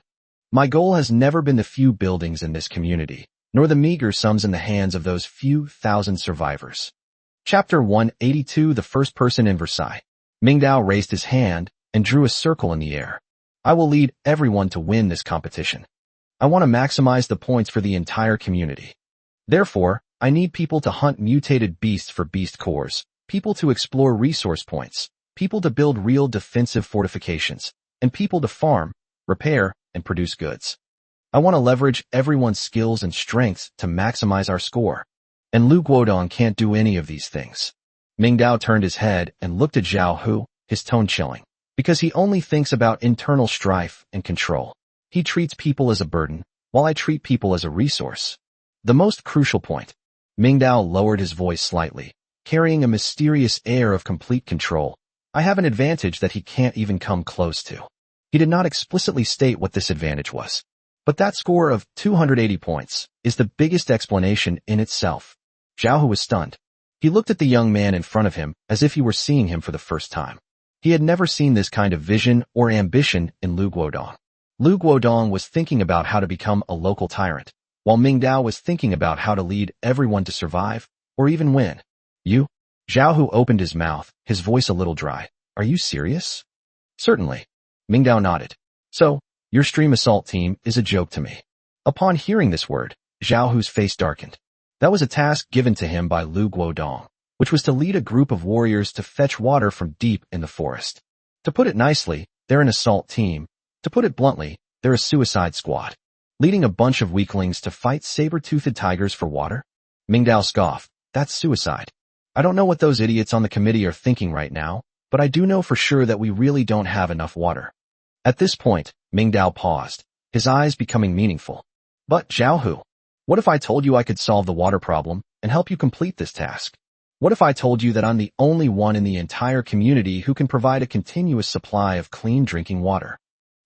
My goal has never been the few buildings in this community, nor the meager sums in the hands of those few thousand survivors. Chapter 182 The First Person in Versailles. Ming Dao raised his hand and drew a circle in the air. I will lead everyone to win this competition. I want to maximize the points for the entire community. Therefore, I need people to hunt mutated beasts for beast cores, people to explore resource points, people to build real defensive fortifications, and people to farm, repair, and produce goods. I want to leverage everyone's skills and strengths to maximize our score. And Lu Guodong can't do any of these things. Ming Dao turned his head and looked at Zhao Hu, his tone chilling, because he only thinks about internal strife and control. He treats people as a burden, while I treat people as a resource. The most crucial point. Ming Dao lowered his voice slightly, carrying a mysterious air of complete control. I have an advantage that he can't even come close to. He did not explicitly state what this advantage was. But that score of 280 points is the biggest explanation in itself. Zhao Hu was stunned. He looked at the young man in front of him as if he were seeing him for the first time. He had never seen this kind of vision or ambition in Lu Guodong. Lu Guodong was thinking about how to become a local tyrant, while Ming Dao was thinking about how to lead everyone to survive, or even win. You? Zhao Hu opened his mouth, his voice a little dry. Are you serious? Certainly. Ming Dao nodded. So, your stream assault team is a joke to me. Upon hearing this word, Zhao Hu's face darkened. That was a task given to him by Lu Guodong, which was to lead a group of warriors to fetch water from deep in the forest. To put it nicely, they're an assault team. To put it bluntly, they're a suicide squad. Leading a bunch of weaklings to fight saber-toothed tigers for water? Ming Dao scoffed. That's suicide. I don't know what those idiots on the committee are thinking right now, but I do know for sure that we really don't have enough water. At this point, Ming Dao paused, his eyes becoming meaningful. But Zhao Hu, what if I told you I could solve the water problem and help you complete this task? What if I told you that I'm the only one in the entire community who can provide a continuous supply of clean drinking water?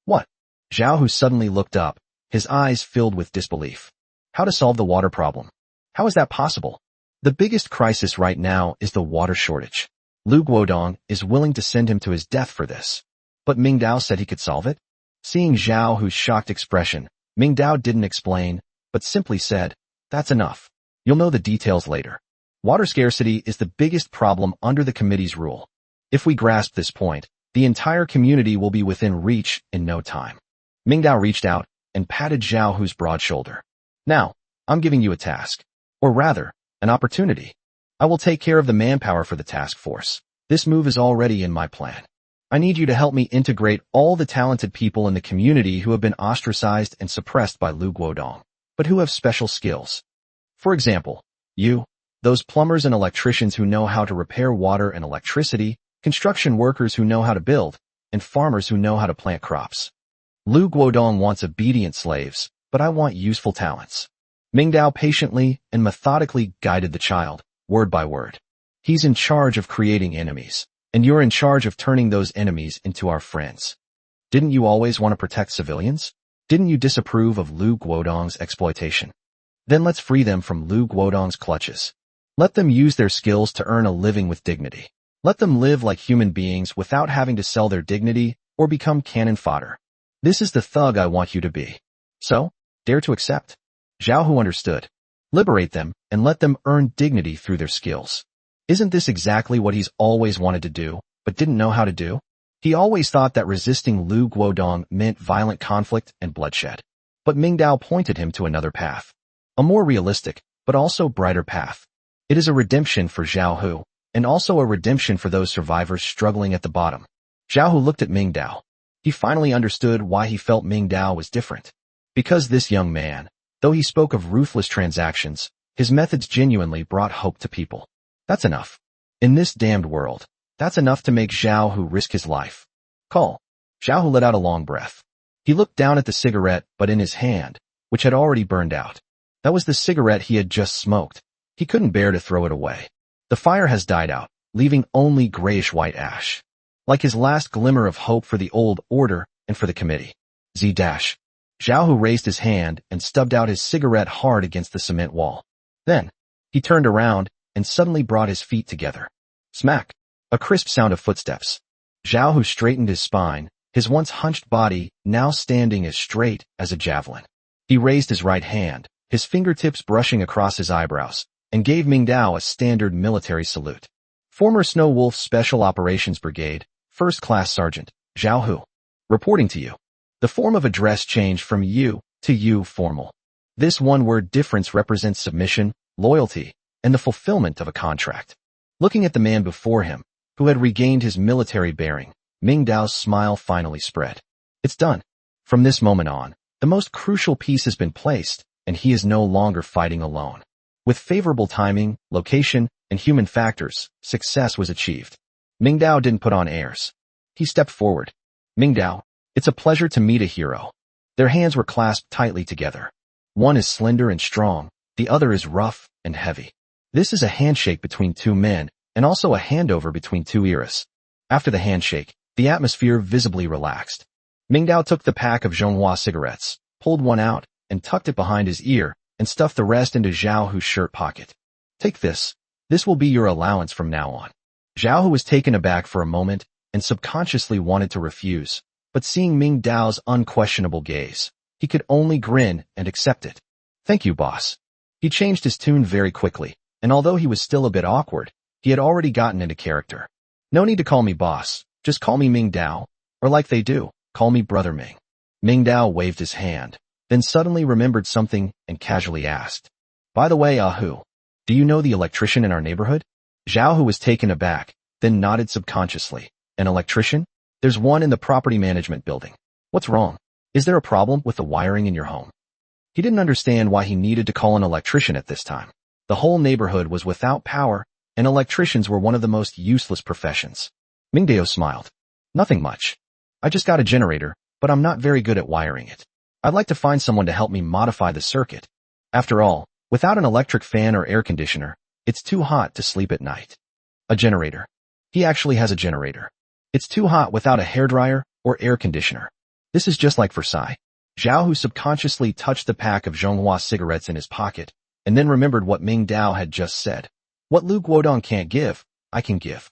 What? Zhao Hu suddenly looked up, his eyes filled with disbelief. How to solve the water problem? How is that possible? The biggest crisis right now is the water shortage. Lu Guodong is willing to send him to his death for this. But Ming Dao said he could solve it? Seeing Zhao Hu's shocked expression, Ming Dao didn't explain, but simply said, that's enough. You'll know the details later. Water scarcity is the biggest problem under the committee's rule. If we grasp this point, the entire community will be within reach in no time. Ming Dao reached out and patted Zhao Hu's broad shoulder. Now, I'm giving you a task. Or rather, an opportunity. I will take care of the manpower for the task force. This move is already in my plan. I need you to help me integrate all the talented people in the community who have been ostracized and suppressed by Lu Guodong, but who have special skills. For example, you, those plumbers and electricians who know how to repair water and electricity, construction workers who know how to build, and farmers who know how to plant crops. Lu Guodong wants obedient slaves, but I want useful talents. Ming Dao patiently and methodically guided the child, word by word. He's in charge of creating enemies, and you're in charge of turning those enemies into our friends. Didn't you always want to protect civilians? Didn't you disapprove of Lu Guodong's exploitation? Then let's free them from Lu Guodong's clutches. Let them use their skills to earn a living with dignity. Let them live like human beings without having to sell their dignity or become cannon fodder. This is the thug I want you to be. So, dare to accept. Zhao Hu understood. Liberate them and let them earn dignity through their skills. Isn't this exactly what he's always wanted to do, but didn't know how to do? He always thought that resisting Lu Guodong meant violent conflict and bloodshed. But Ming Dao pointed him to another path. A more realistic, but also brighter path. It is a redemption for Zhao Hu, and also a redemption for those survivors struggling at the bottom. Zhao Hu looked at Ming Dao. He finally understood why he felt Ming Dao was different. Because this young man, though he spoke of ruthless transactions, his methods genuinely brought hope to people. That's enough. In this damned world, that's enough to make Zhao Hu risk his life. Call. Zhao Hu let out a long breath. He looked down at the cigarette, but in his hand, which had already burned out. That was the cigarette he had just smoked. He couldn't bear to throw it away. The fire has died out, leaving only grayish-white ash. Like his last glimmer of hope for the old order and for the committee. Z-dash. Zhao Hu raised his hand and stubbed out his cigarette hard against the cement wall. Then, he turned around and suddenly brought his feet together. Smack! A crisp sound of footsteps. Zhao Hu straightened his spine, his once hunched body now standing as straight as a javelin. He raised his right hand, his fingertips brushing across his eyebrows, and gave Ming Dao a standard military salute. Former Snow Wolf Special Operations Brigade, First Class Sergeant, Zhao Hu. Reporting to you. The form of address changed from you to you formal. This one-word difference represents submission, loyalty, and the fulfillment of a contract. Looking at the man before him, who had regained his military bearing, Ming Dao's smile finally spread. It's done. From this moment on, the most crucial piece has been placed, and he is no longer fighting alone. With favorable timing, location, and human factors, success was achieved. Ming Dao didn't put on airs. He stepped forward. Ming Dao, it's a pleasure to meet a hero. Their hands were clasped tightly together. One is slender and strong, the other is rough and heavy. This is a handshake between two men, and also a handover between two eras. After the handshake, the atmosphere visibly relaxed. Ming Dao took the pack of Zhonghua cigarettes, pulled one out, and tucked it behind his ear, and stuffed the rest into Zhao Hu's shirt pocket. Take this. This will be your allowance from now on. Zhao Hu was taken aback for a moment, and subconsciously wanted to refuse, but seeing Ming Dao's unquestionable gaze, he could only grin and accept it. Thank you, boss. He changed his tune very quickly, and although he was still a bit awkward, he had already gotten into character. No need to call me boss, just call me Ming Dao, or like they do, call me Brother Ming. Ming Dao waved his hand, then suddenly remembered something and casually asked. By the way, Hu, do you know the electrician in our neighborhood? Zhao Hu was taken aback, then nodded subconsciously. An electrician? There's one in the property management building. What's wrong? Is there a problem with the wiring in your home? He didn't understand why he needed to call an electrician at this time. The whole neighborhood was without power, and electricians were one of the most useless professions. Ming Dao smiled. Nothing much. I just got a generator, but I'm not very good at wiring it. I'd like to find someone to help me modify the circuit. After all, without an electric fan or air conditioner, it's too hot to sleep at night. A generator. He actually has a generator. It's too hot without a hairdryer or air conditioner. This is just like Versailles. Zhao Hu subconsciously touched the pack of Zhonghua cigarettes in his pocket, and then remembered what Ming Dao had just said. What Lu Guodong can't give, I can give.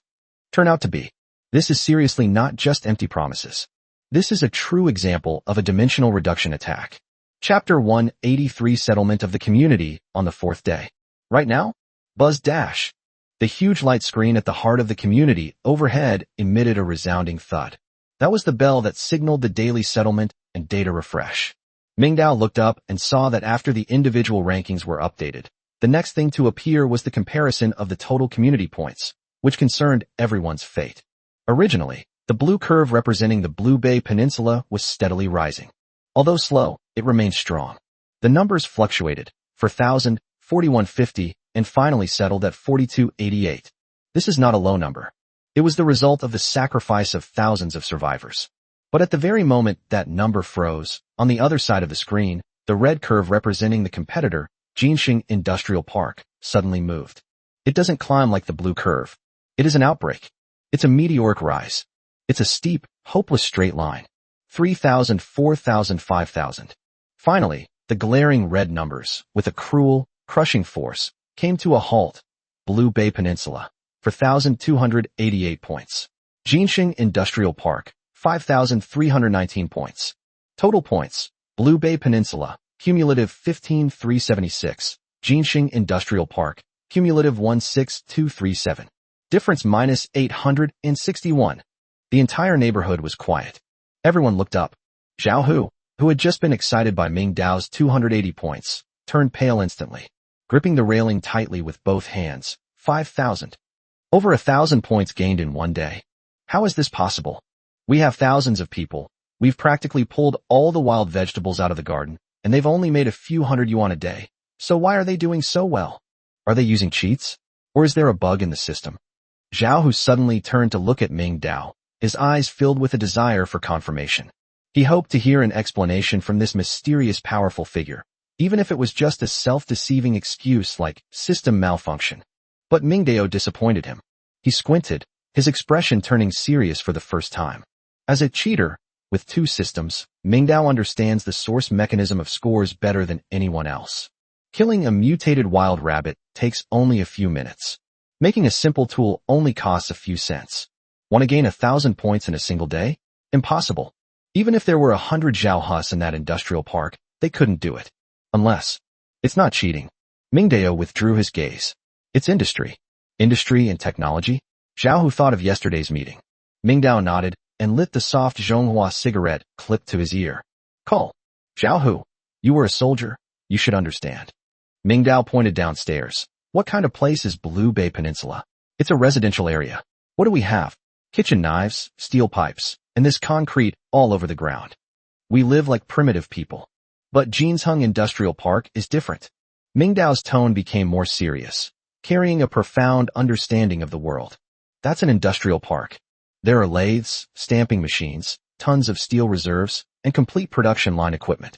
Turn out to be. This is seriously not just empty promises. This is a true example of a dimensional reduction attack. Chapter 183 Settlement of the Community on the fourth day. Right now? Buzz dash. The huge light screen at the heart of the community overhead emitted a resounding thud. That was the bell that signaled the daily settlement and data refresh. Ming Dao looked up and saw that after the individual rankings were updated, the next thing to appear was the comparison of the total community points, which concerned everyone's fate. Originally, the blue curve representing the Blue Bay Peninsula was steadily rising. Although slow, it remained strong. The numbers fluctuated, 4,000, 4,150, and finally settled at 4,288. This is not a low number. It was the result of the sacrifice of thousands of survivors. But at the very moment that number froze, on the other side of the screen, the red curve representing the competitor, Jinxing Industrial Park, suddenly moved. It doesn't climb like the blue curve. It is an outbreak. It's a meteoric rise. It's a steep, hopeless straight line. 3,000, 4,000, 5,000. Finally, the glaring red numbers, with a cruel, crushing force, came to a halt. Blue Bay Peninsula, 4,288 points. Jinxing Industrial Park, 5,319 points. Total points, Blue Bay Peninsula, cumulative 15,376. Jinxing Industrial Park, cumulative 16,237. Difference minus 861. The entire neighborhood was quiet. Everyone looked up. Zhao Hu, who had just been excited by Ming Dao's 280 points, turned pale instantly. Gripping the railing tightly with both hands, 5,000. Over 1,000 points gained in one day. How is this possible? We have thousands of people. We've practically pulled all the wild vegetables out of the garden, and they've only made a few hundred yuan a day. So why are they doing so well? Are they using cheats? Or is there a bug in the system? Zhao Hu suddenly turned to look at Ming Dao, his eyes filled with a desire for confirmation. He hoped to hear an explanation from this mysterious powerful figure, even if it was just a self-deceiving excuse like system malfunction. But Mingdao disappointed him. He squinted, his expression turning serious for the first time. As a cheater, with 2 systems, Mingdao understands the source mechanism of scores better than anyone else. Killing a mutated wild rabbit takes only a few minutes. Making a simple tool only costs a few cents. Want to gain 1,000 points in a single day? Impossible. Even if there were 100 Zhao Hus in that industrial park, they couldn't do it. Unless. It's not cheating. Mingdao withdrew his gaze. It's industry. Industry and technology? Zhao Hu thought of yesterday's meeting. Mingdao nodded and lit the soft Zhonghua cigarette clipped to his ear. Call. Zhao Hu, you were a soldier. You should understand. Mingdao pointed downstairs. What kind of place is Blue Bay Peninsula? It's a residential area. What do we have? Kitchen knives, steel pipes, and this concrete all over the ground. We live like primitive people. But Jinzheng Industrial Park is different. Mingdao's tone became more serious, carrying a profound understanding of the world. That's an industrial park. There are lathes, stamping machines, tons of steel reserves, and complete production line equipment.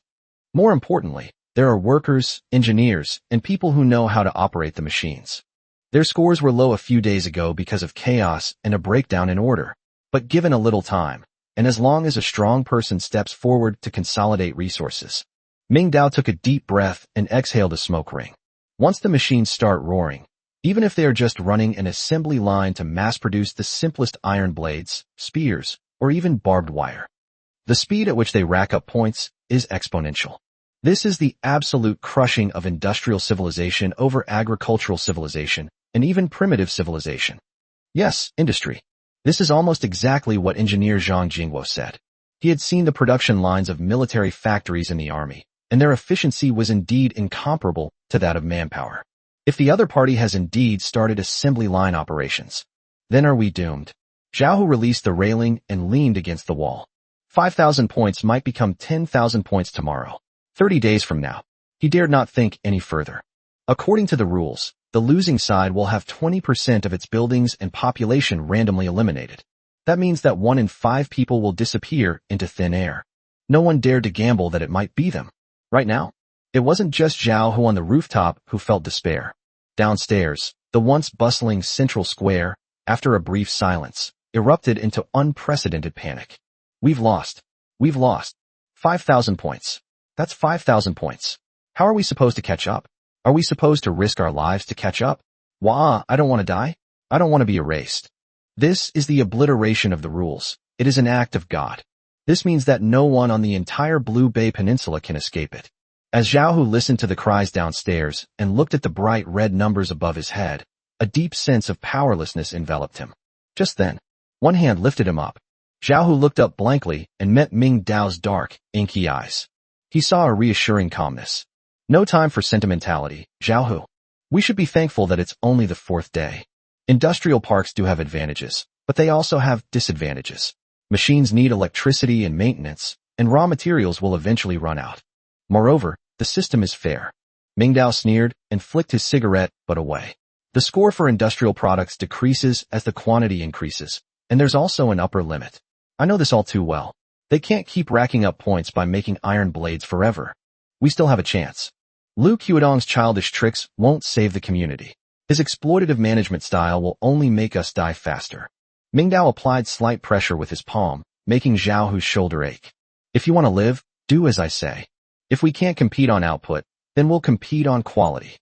More importantly, there are workers, engineers, and people who know how to operate the machines. Their scores were low a few days ago because of chaos and a breakdown in order. But given a little time, and as long as a strong person steps forward to consolidate resources, Mingdao took a deep breath and exhaled a smoke ring. Once the machines start roaring, even if they are just running an assembly line to mass-produce the simplest iron blades, spears, or even barbed wire, the speed at which they rack up points is exponential. This is the absolute crushing of industrial civilization over agricultural civilization and even primitive civilization. Yes, industry. This is almost exactly what engineer Zhang Jingwo said. He had seen the production lines of military factories in the army, and their efficiency was indeed incomparable to that of manpower. If the other party has indeed started assembly line operations, then are we doomed? Zhao Hu released the railing and leaned against the wall. 5,000 points might become 10,000 points tomorrow. 30 days from now. He dared not think any further. According to the rules, the losing side will have 20% of its buildings and population randomly eliminated. That means that 1 in 5 people will disappear into thin air. No one dared to gamble that it might be them. Right now, it wasn't just Zhao Hu on the rooftop who felt despair. Downstairs, the once bustling central square, after a brief silence, erupted into unprecedented panic. We've lost. 5,000 points. That's 5,000 points. How are we supposed to catch up? Are we supposed to risk our lives to catch up? Wah, I don't want to die. I don't want to be erased. This is the obliteration of the rules. It is an act of God. This means that no one on the entire Blue Bay Peninsula can escape it. As Zhao Hu listened to the cries downstairs and looked at the bright red numbers above his head, a deep sense of powerlessness enveloped him. Just then, one hand lifted him up. Zhao Hu looked up blankly and met Mingdao's dark, inky eyes. He saw a reassuring calmness. No time for sentimentality, Zhao Hu. We should be thankful that it's only the 4th day. Industrial parks do have advantages, but they also have disadvantages. Machines need electricity and maintenance, and raw materials will eventually run out. Moreover, the system is fair. Mingdao sneered and flicked his cigarette butt away. The score for industrial products decreases as the quantity increases, and there's also an upper limit. I know this all too well. They can't keep racking up points by making iron blades forever. We still have a chance. Lu Qiudong's childish tricks won't save the community. His exploitative management style will only make us die faster. Mingdao applied slight pressure with his palm, making Zhao Hu's shoulder ache. If you want to live, do as I say. If we can't compete on output, then we'll compete on quality.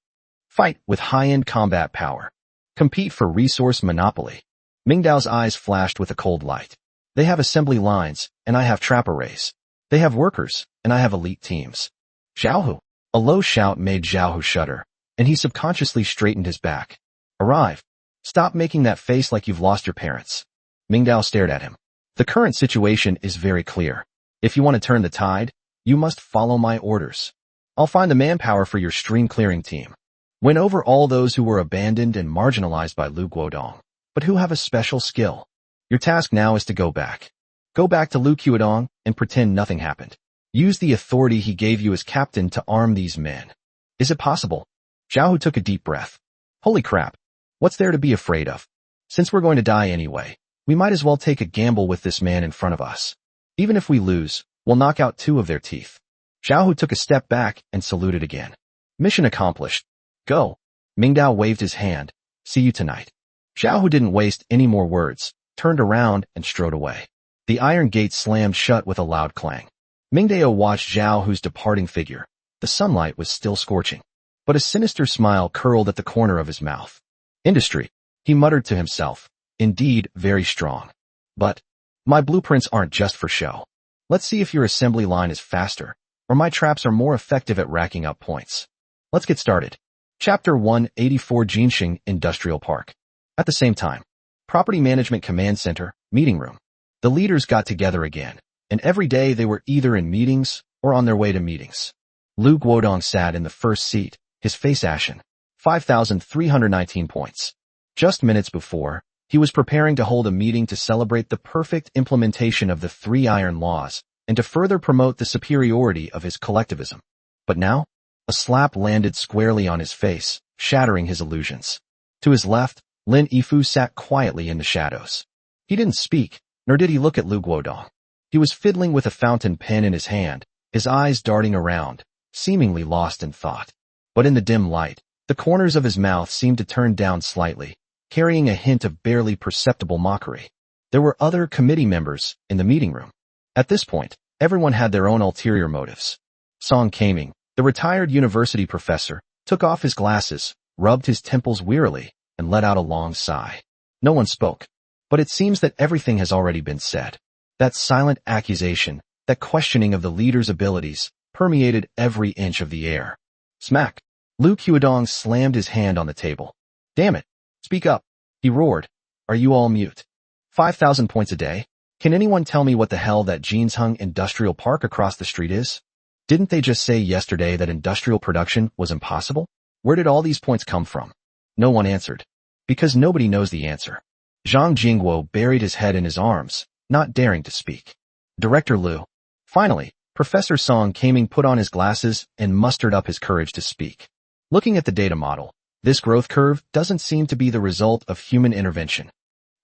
Fight with high-end combat power. Compete for resource monopoly. Mingdao's eyes flashed with a cold light. They have assembly lines, and I have trap arrays. They have workers, and I have elite teams. Zhao Hu. A low shout made Zhao Hu shudder, and he subconsciously straightened his back. Arrive. Stop making that face like you've lost your parents. Mingdao stared at him. The current situation is very clear. If you want to turn the tide, you must follow my orders. I'll find the manpower for your stream clearing team. Win over all those who were abandoned and marginalized by Lu Guodong, but who have a special skill. Your task now is to go back. Go back to Lu Qiudong and pretend nothing happened. Use the authority he gave you as captain to arm these men. Is it possible? Zhao Hu took a deep breath. Holy crap. What's there to be afraid of? Since we're going to die anyway, we might as well take a gamble with this man in front of us. Even if we lose, we'll knock out 2 of their teeth. Zhao Hu took a step back and saluted again. Mission accomplished. Go. Mingdao waved his hand. See you tonight. Zhao Hu didn't waste any more words, turned around and strode away. The iron gate slammed shut with a loud clang. Mingdao watched Zhao Hu's departing figure. The sunlight was still scorching, but a sinister smile curled at the corner of his mouth. Industry, he muttered to himself. Indeed, very strong. But my blueprints aren't just for show. Let's see if your assembly line is faster, or my traps are more effective at racking up points. Let's get started. Chapter 184 Jinxing Industrial Park. At the same time, Property Management Command Center, meeting room. The leaders got together again, and every day they were either in meetings or on their way to meetings. Lu Guodong sat in the first seat, his face ashen. 5,319 points. Just minutes before, he was preparing to hold a meeting to celebrate the perfect implementation of the 3 iron laws and to further promote the superiority of his collectivism. But now, a slap landed squarely on his face, shattering his illusions. To his left, Lin Yifu sat quietly in the shadows. He didn't speak, nor did he look at Lu Guodong. He was fiddling with a fountain pen in his hand, his eyes darting around, seemingly lost in thought. But in the dim light, the corners of his mouth seemed to turn down slightly, carrying a hint of barely perceptible mockery. There were other committee members in the meeting room. At this point, everyone had their own ulterior motives. Song Kaming, the retired university professor, took off his glasses, rubbed his temples wearily, and let out a long sigh. No one spoke, but it seems that everything has already been said. That silent accusation, that questioning of the leader's abilities, permeated every inch of the air. Smack! Lu Guodong slammed his hand on the table. Damn it! Speak up! He roared. Are you all mute? 5,000 points a day? Can anyone tell me what the hell that Jinxing Industrial Park across the street is? Didn't they just say yesterday that industrial production was impossible? Where did all these points come from? No one answered. Because nobody knows the answer. Zhang Jingguo buried his head in his arms, not daring to speak. Director Lu. Finally, Professor Song Kaming put on his glasses and mustered up his courage to speak. Looking at the data model, this growth curve doesn't seem to be the result of human intervention.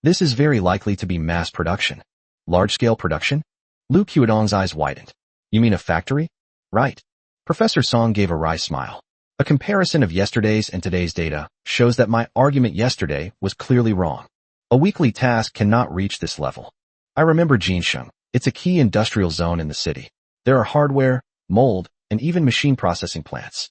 This is very likely to be mass production. Large-scale production? Lu Guodong's eyes widened. You mean a factory? Right. Professor Song gave a wry smile. A comparison of yesterday's and today's data shows that my argument yesterday was clearly wrong. A weekly task cannot reach this level. I remember Jinxing. It's a key industrial zone in the city. There are hardware, mold, and even machine processing plants.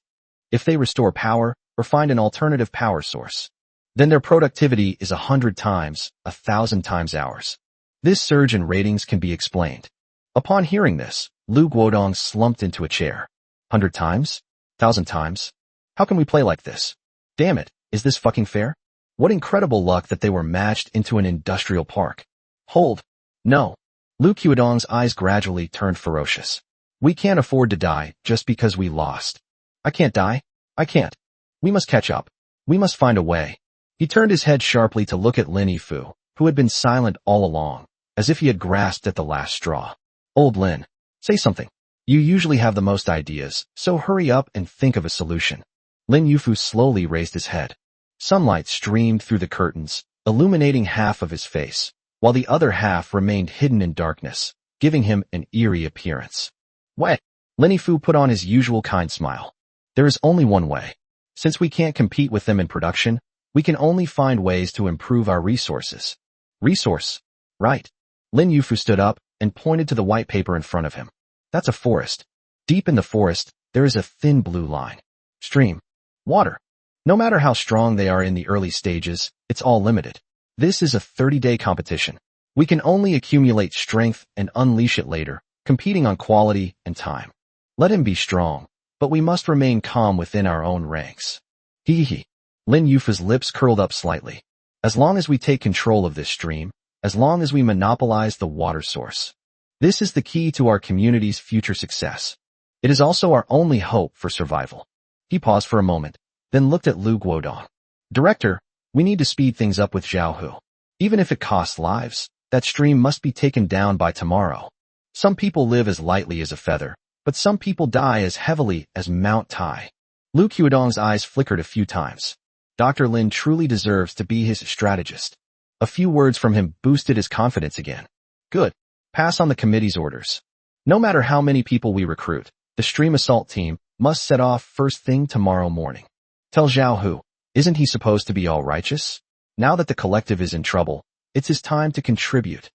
If they restore power or find an alternative power source, then their productivity is 100 times, 1,000 times ours. This surge in ratings can be explained. Upon hearing this, Lu Guodong slumped into a chair. 100 times? 1,000 times? How can we play like this? Damn it, is this fucking fair? What incredible luck that they were matched into an industrial park. Hold. No. Lu Guodong's eyes gradually turned ferocious. We can't afford to die just because we lost. I can't die. I can't. We must catch up. We must find a way. He turned his head sharply to look at Lin Yifu, who had been silent all along, as if he had grasped at the last straw. Old Lin, say something. You usually have the most ideas, so hurry up and think of a solution. Lin Yifu slowly raised his head. Sunlight streamed through the curtains, illuminating half of his face, while the other half remained hidden in darkness, giving him an eerie appearance. What? Lin Yifu put on his usual kind smile. There is only one way. Since we can't compete with them in production, we can only find ways to improve our resources. Resource? Right. Lin Yifu stood up and pointed to the white paper in front of him. That's a forest. Deep in the forest, there is a thin blue line. Stream. Water. No matter how strong they are in the early stages, it's all limited. This is a 30-day competition. We can only accumulate strength and unleash it later, competing on quality and time. Let him be strong, but we must remain calm within our own ranks. Hee hee. Lin Yufu's lips curled up slightly. As long as we take control of this stream, as long as we monopolize the water source. This is the key to our community's future success. It is also our only hope for survival. He paused for a moment, then looked at Lu Guodong. Director, we need to speed things up with Zhao Hu. Even if it costs lives, that stream must be taken down by tomorrow. Some people live as lightly as a feather, but some people die as heavily as Mount Tai. Lu Guodong's eyes flickered a few times. Dr. Lin truly deserves to be his strategist. A few words from him boosted his confidence again. Good. Pass on the committee's orders. No matter how many people we recruit, The stream assault team must set off first thing tomorrow morning. Tell Zhao Hu, isn't he supposed to be all righteous? Now that the collective is in trouble, it's his time to contribute.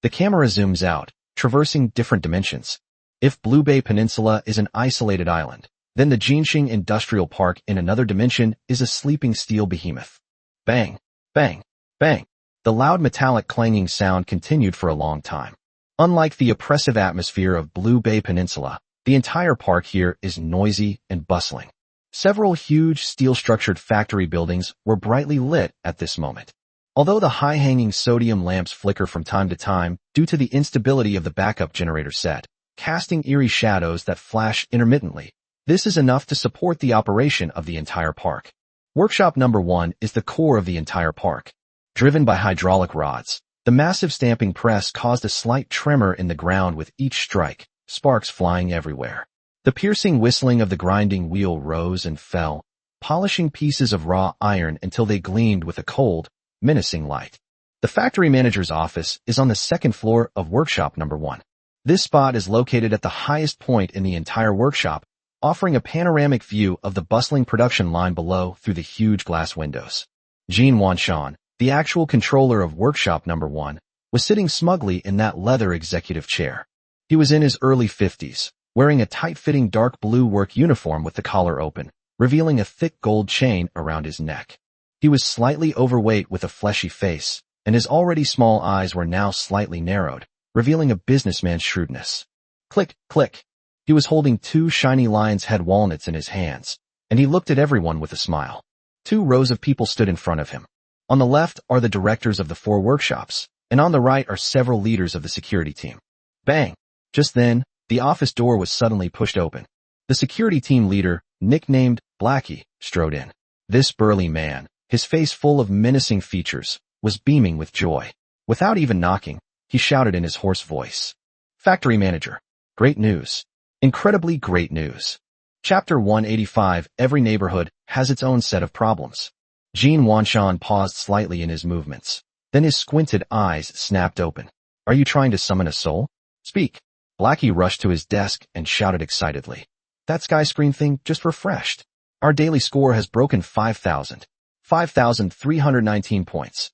The camera zooms out, traversing different dimensions. If Blue Bay Peninsula is an isolated island, then the Jinxing Industrial Park in another dimension is a sleeping steel behemoth. Bang, bang, bang. The loud metallic clanging sound continued for a long time. Unlike the oppressive atmosphere of Blue Bay Peninsula, the entire park here is noisy and bustling. Several huge steel-structured factory buildings were brightly lit at this moment. Although the high-hanging sodium lamps flicker from time to time due to the instability of the backup generator set, casting eerie shadows that flash intermittently, this is enough to support the operation of the entire park. Workshop number 1 is the core of the entire park. Driven by hydraulic rods, the massive stamping press caused a slight tremor in the ground with each strike, sparks flying everywhere. The piercing whistling of the grinding wheel rose and fell, polishing pieces of raw iron until they gleamed with a cold, menacing light. The factory manager's office is on the second floor of workshop number 1. This spot is located at the highest point in the entire workshop, offering a panoramic view of the bustling production line below through the huge glass windows. Jin Wanshan, the actual controller of workshop number 1, was sitting smugly in that leather executive chair. He was in his early 50s, wearing a tight-fitting dark blue work uniform with the collar open, revealing a thick gold chain around his neck. He was slightly overweight with a fleshy face, and his already small eyes were now slightly narrowed, revealing a businessman's shrewdness. Click, click. He was holding 2 shiny lion's head walnuts in his hands, and he looked at everyone with a smile. 2 rows of people stood in front of him. On the left are the directors of the 4 workshops, and on the right are several leaders of the security team. Bang! Just then, the office door was suddenly pushed open. The security team leader, nicknamed Blackie, strode in. This burly man, his face full of menacing features, was beaming with joy. Without even knocking, he shouted in his hoarse voice. Factory manager. Great news. Incredibly great news. Chapter 185. Every neighborhood has its own set of problems. Jin Wanshan paused slightly in his movements. Then his squinted eyes snapped open. Are you trying to summon a soul? Speak. Blackie rushed to his desk and shouted excitedly. That sky screen thing just refreshed. Our daily score has broken 5,000. 5,319 points.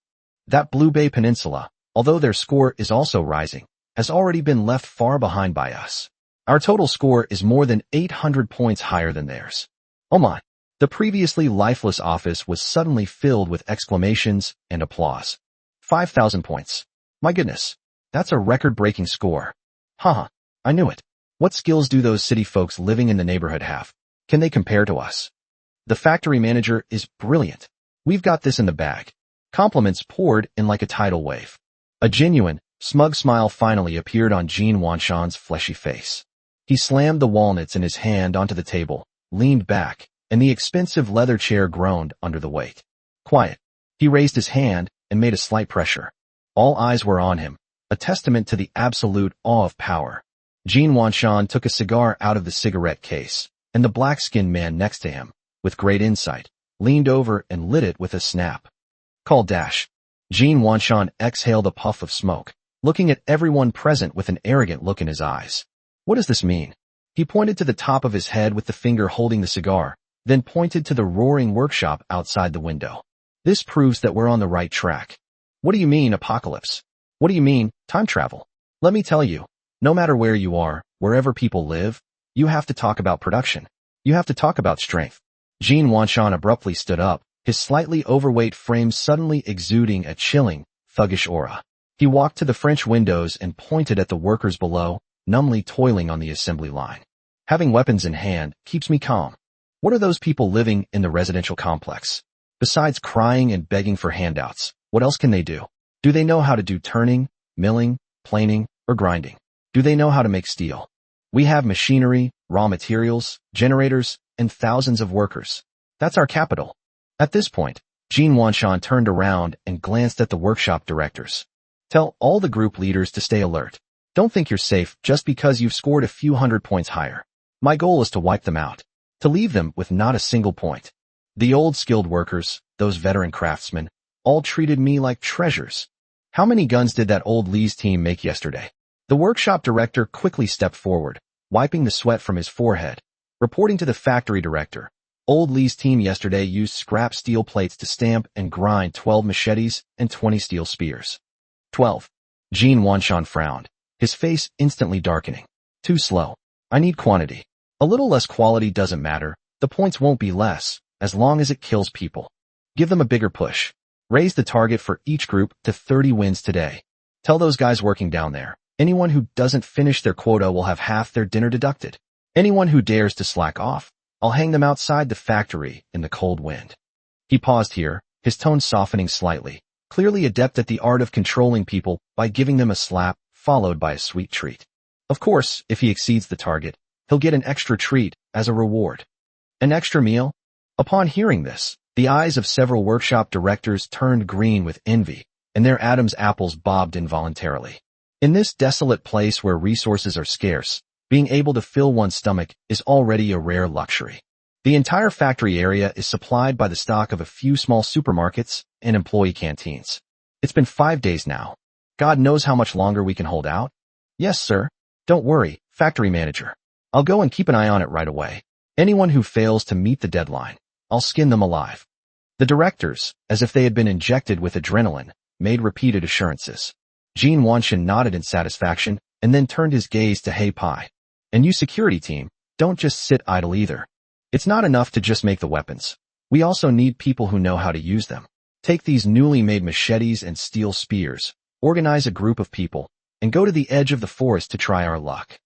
That Blue Bay Peninsula, although their score is also rising, has already been left far behind by us. Our total score is more than 800 points higher than theirs. Oh my! The previously lifeless office was suddenly filled with exclamations and applause. 5,000 points. My goodness. That's a record-breaking score. Haha. I knew it. What skills do those city folks living in the neighborhood have? Can they compare to us? The factory manager is brilliant. We've got this in the bag. Compliments poured in like a tidal wave. A genuine, smug smile finally appeared on Jin Wanshan's fleshy face. He slammed the walnuts in his hand onto the table, leaned back, and the expensive leather chair groaned under the weight. Quiet. He raised his hand and made a slight pressure. All eyes were on him, a testament to the absolute awe of power. Jin Wanshan took a cigar out of the cigarette case, and the black-skinned man next to him, with great insight, leaned over and lit it with a snap. Call dash. Jin Wanshan exhaled a puff of smoke, looking at everyone present with an arrogant look in his eyes. What does this mean? He pointed to the top of his head with the finger holding the cigar, then pointed to the roaring workshop outside the window. This proves that we're on the right track. What do you mean, apocalypse? What do you mean, time travel? Let me tell you, no matter where you are, wherever people live, you have to talk about production. You have to talk about strength. Jin Wanshan abruptly stood up, his slightly overweight frame suddenly exuding a chilling, thuggish aura. He walked to the French windows and pointed at the workers below, numbly toiling on the assembly line. Having weapons in hand keeps me calm. What are those people living in the residential complex? Besides crying and begging for handouts, what else can they do? Do they know how to do turning, milling, planing, or grinding? Do they know how to make steel? We have machinery, raw materials, generators, and thousands of workers. That's our capital. At this point, Jin Wanshan turned around and glanced at the workshop directors. Tell all the group leaders to stay alert. Don't think you're safe just because you've scored a few hundred points higher. My goal is to wipe them out, to leave them with not a single point. The old skilled workers, those veteran craftsmen, all treated me like treasures. How many guns did that old Lee's team make yesterday? The workshop director quickly stepped forward, wiping the sweat from his forehead. Reporting to the factory director, Old Lee's team yesterday used scrap steel plates to stamp and grind 12 machetes and 20 steel spears. 12. Jean Wanshan frowned, his face instantly darkening. Too slow. I need quantity. A little less quality doesn't matter. The points won't be less, as long as it kills people. Give them a bigger push. Raise the target for each group to 30 wins today. Tell those guys working down there, anyone who doesn't finish their quota will have half their dinner deducted. Anyone who dares to slack off, I'll hang them outside the factory in the cold wind. He paused here, his tone softening slightly, clearly adept at the art of controlling people by giving them a slap followed by a sweet treat. Of course, if he exceeds the target, he'll get an extra treat as a reward. An extra meal? Upon hearing this, the eyes of several workshop directors turned green with envy, and their Adam's apples bobbed involuntarily. In this desolate place where resources are scarce, being able to fill one's stomach is already a rare luxury. The entire factory area is supplied by the stock of a few small supermarkets and employee canteens. It's been 5 days now. God knows how much longer we can hold out. Yes, sir. Don't worry, factory manager. I'll go and keep an eye on it right away. Anyone who fails to meet the deadline, I'll skin them alive. The directors, as if they had been injected with adrenaline, made repeated assurances. Jean Wanshan nodded in satisfaction and then turned his gaze to Hei Pai. And you security team, don't just sit idle either. It's not enough to just make the weapons. We also need people who know how to use them. Take these newly made machetes and steel spears, organize a group of people, and go to the edge of the forest to try our luck.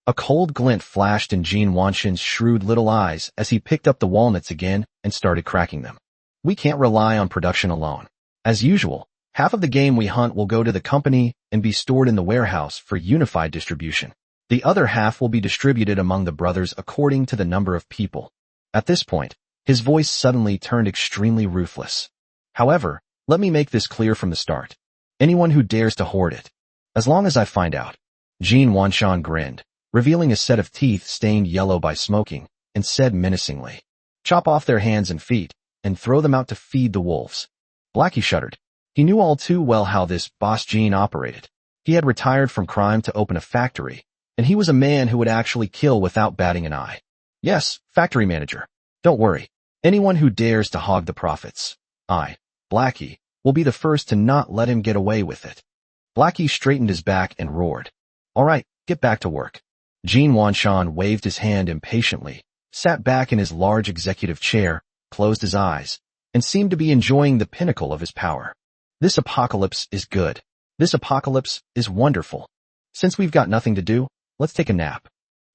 A cold glint flashed in Jean Wanshan's shrewd little eyes as he picked up the walnuts again and started cracking them. We can't rely on production alone. As usual, half of the game we hunt will go to the company and be stored in the warehouse for unified distribution. The other half will be distributed among the brothers according to the number of people. At this point, his voice suddenly turned extremely ruthless. However, let me make this clear from the start. Anyone who dares to hoard it. As long as I find out. Jean Wanshan grinned, revealing a set of teeth stained yellow by smoking, and said menacingly, chop off their hands and feet, and throw them out to feed the wolves. Blackie shuddered. He knew all too well how this boss Jean operated. He had retired from crime to open a factory, and he was a man who would actually kill without batting an eye. Yes, factory manager. Don't worry. Anyone who dares to hog the profits, I, Blackie, will be the first to not let him get away with it. Blackie straightened his back and roared. All right, get back to work. Jean Wanshan waved his hand impatiently, sat back in his large executive chair, closed his eyes, and seemed to be enjoying the pinnacle of his power. This apocalypse is good. This apocalypse is wonderful. Since we've got nothing to do, let's take a nap.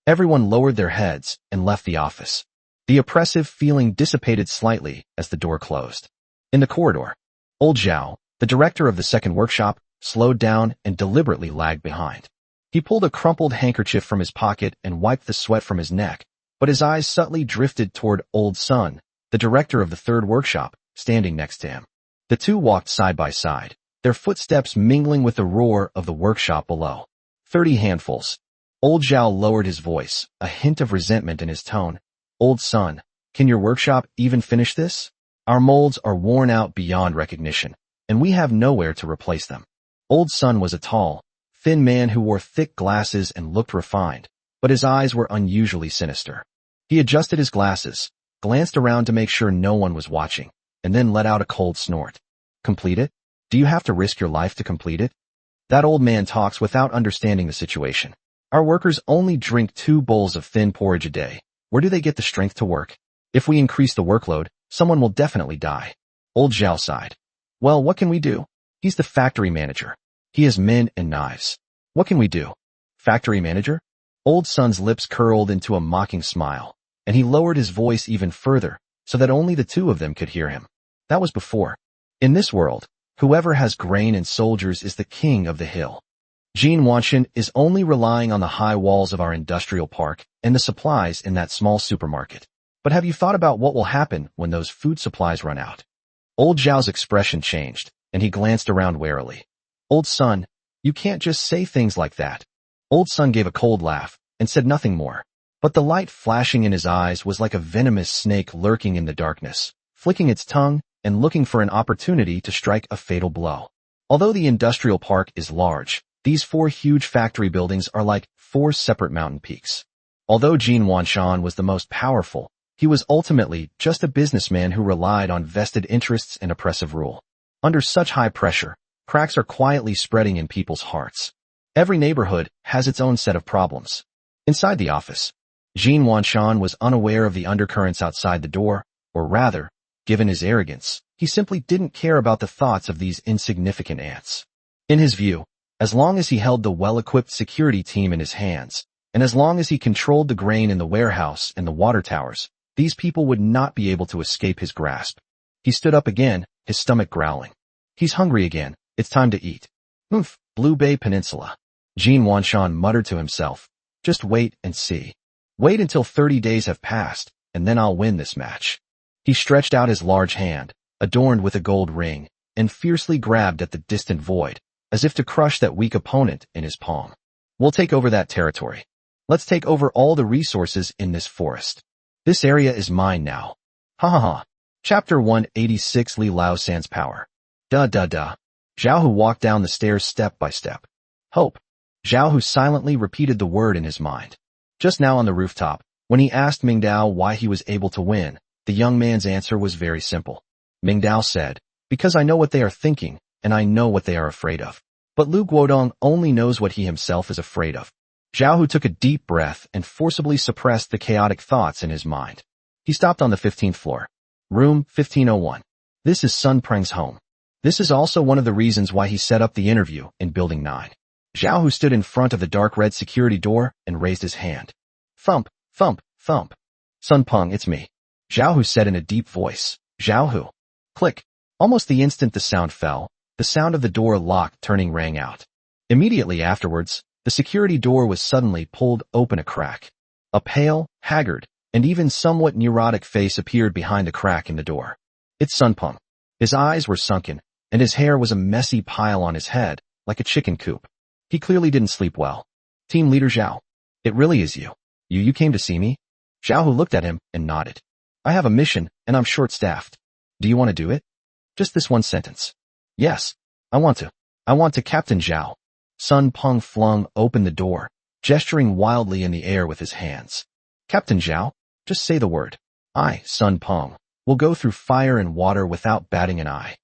Everyone lowered their heads and left the office. The oppressive feeling dissipated slightly as the door closed. In the corridor, Old Zhao, the director of the second workshop, slowed down and deliberately lagged behind. He pulled a crumpled handkerchief from his pocket and wiped the sweat from his neck, but his eyes subtly drifted toward Old Sun, the director of the third workshop, standing next to him. The two walked side by side, their footsteps mingling with the roar of the workshop below. 30 handfuls. Old Zhao lowered his voice, a hint of resentment in his tone. Old Sun, can your workshop even finish this? Our molds are worn out beyond recognition, and we have nowhere to replace them. Old Sun was a tall, thin man who wore thick glasses and looked refined, but his eyes were unusually sinister. He adjusted his glasses, glanced around to make sure no one was watching, and then let out a cold snort. Complete it? Do you have to risk your life to complete it? That old man talks without understanding the situation. Our workers only drink 2 bowls of thin porridge a day. Where do they get the strength to work? If we increase the workload, someone will definitely die. Old Zhao sighed. Well, what can we do? He's the factory manager. He has men and knives. What can we do? Factory manager? Old Sun's lips curled into a mocking smile, and he lowered his voice even further so that only the two of them could hear him. That was before. In this world, whoever has grain and soldiers is the king of the hill. Jean Wanshan is only relying on the high walls of our industrial park and the supplies in that small supermarket. But have you thought about what will happen when those food supplies run out? Old Zhao's expression changed, and he glanced around warily. Old Sun, you can't just say things like that. Old Sun gave a cold laugh and said nothing more. But the light flashing in his eyes was like a venomous snake lurking in the darkness, flicking its tongue and looking for an opportunity to strike a fatal blow. Although the industrial park is large, these 4 huge factory buildings are like 4 separate mountain peaks. Although Jin Wanshan was the most powerful, he was ultimately just a businessman who relied on vested interests and oppressive rule. Under such high pressure, cracks are quietly spreading in people's hearts. Every neighborhood has its own set of problems. Inside the office, Jin Wanshan was unaware of the undercurrents outside the door, or rather, given his arrogance, he simply didn't care about the thoughts of these insignificant ants. In his view, as long as he held the well-equipped security team in his hands, and as long as he controlled the grain in the warehouse and the water towers, these people would not be able to escape his grasp. He stood up again, his stomach growling. He's hungry again. It's time to eat. Blue Bay Peninsula. Jin Wanshan muttered to himself. Just wait and see. Wait until 30 days have passed, and then I'll win this match. He stretched out his large hand, adorned with a gold ring, and fiercely grabbed at the distant void, as if to crush that weak opponent in his palm. We'll take over that territory. Let's take over all the resources in this forest. This area is mine now. Ha ha ha. Chapter 186 Li Lao San's Power. Zhao Hu walked down the stairs step by step. Hope. Zhao Hu silently repeated the word in his mind. Just now on the rooftop, when he asked Ming Dao why he was able to win, the young man's answer was very simple. Ming Dao said, because I know what they are thinking, and I know what they are afraid of. But Lu Guodong only knows what he himself is afraid of. Zhao Hu took a deep breath and forcibly suppressed the chaotic thoughts in his mind. He stopped on the 15th floor. Room 1501. This is Sun Preng's home. This is also one of the reasons why he set up the interview in Building 9. Zhao Hu stood in front of the dark red security door and raised his hand. Thump, thump, thump. Sun Peng, it's me. Zhao Hu said in a deep voice. Zhao Hu. Click. Almost the instant the sound fell, the sound of the door locked turning rang out. Immediately afterwards, the security door was suddenly pulled open a crack. A pale, haggard, and even somewhat neurotic face appeared behind the crack in the door. It's Sun Peng. His eyes were sunken, and his hair was a messy pile on his head, like a chicken coop. He clearly didn't sleep well. Team Leader Zhao. It really is you. You came to see me? Zhao Hu looked at him and nodded. I have a mission, and I'm short-staffed. Do you want to do it? Just this one sentence. Yes. I want to. I want to Captain Zhao. Sun Peng flung open the door, gesturing wildly in the air with his hands. Captain Zhao, just say the word. I, Sun Peng, will go through fire and water without batting an eye.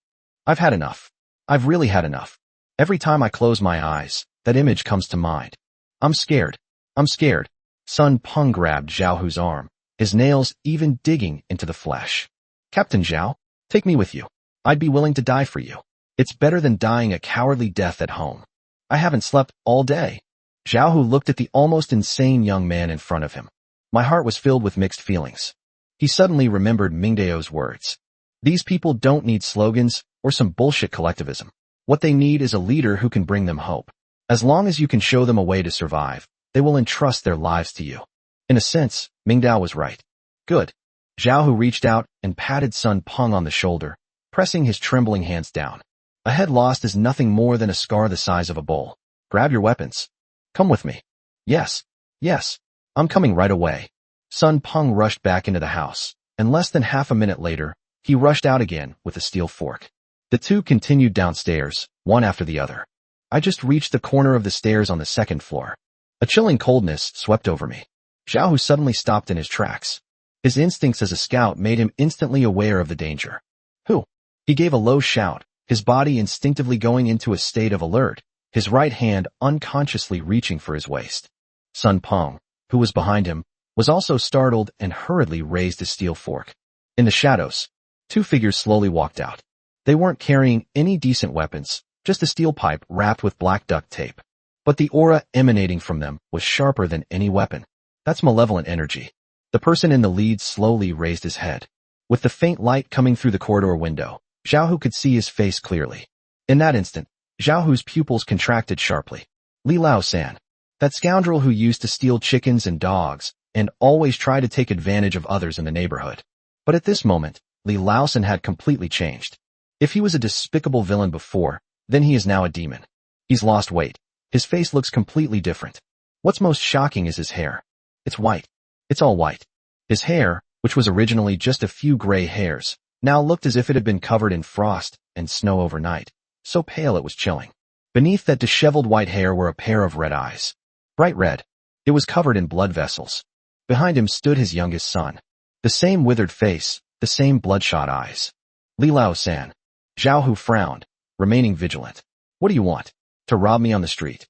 I've had enough. I've really had enough. Every time I close my eyes, that image comes to mind. I'm scared. I'm scared. Sun Peng grabbed Zhao Hu's arm, his nails even digging into the flesh. Captain Zhao, take me with you. I'd be willing to die for you. It's better than dying a cowardly death at home. I haven't slept all day. Zhao Hu looked at the almost insane young man in front of him. My heart was filled with mixed feelings. He suddenly remembered Ming Dao's words. These people don't need slogans or some bullshit collectivism. What they need is a leader who can bring them hope. As long as you can show them a way to survive, they will entrust their lives to you. In a sense, Ming Dao was right. Good. Zhao Hu reached out and patted Sun Peng on the shoulder, pressing his trembling hands down. A head lost is nothing more than a scar the size of a bowl. Grab your weapons. Come with me. Yes. Yes. I'm coming right away. Sun Peng rushed back into the house, and less than half a minute later, he rushed out again with a steel fork. The two continued downstairs, one after the other. I just reached the corner of the stairs on the second floor. A chilling coldness swept over me. Zhao Hu suddenly stopped in his tracks. His instincts as a scout made him instantly aware of the danger. Who? He gave a low shout, his body instinctively going into a state of alert, his right hand unconsciously reaching for his waist. Sun Peng, who was behind him, was also startled and hurriedly raised his steel fork. In the shadows, two figures slowly walked out. They weren't carrying any decent weapons, just a steel pipe wrapped with black duct tape. But the aura emanating from them was sharper than any weapon. That's malevolent energy. The person in the lead slowly raised his head. With the faint light coming through the corridor window, Zhao Hu could see his face clearly. In that instant, Zhao Hu's pupils contracted sharply. Li Lao San. That scoundrel who used to steal chickens and dogs, and always tried to take advantage of others in the neighborhood. But at this moment, Li Lao San had completely changed. If he was a despicable villain before, then he is now a demon. He's lost weight. His face looks completely different. What's most shocking is his hair. It's white. It's all white. His hair, which was originally just a few gray hairs, now looked as if it had been covered in frost and snow overnight, so pale it was chilling. Beneath that disheveled white hair were a pair of red eyes. Bright red. It was covered in blood vessels, Behind him stood his youngest son. The same withered face, the same bloodshot eyes. Li Lao-san. Zhao Hu frowned, remaining vigilant. What do you want? To rob me on the street?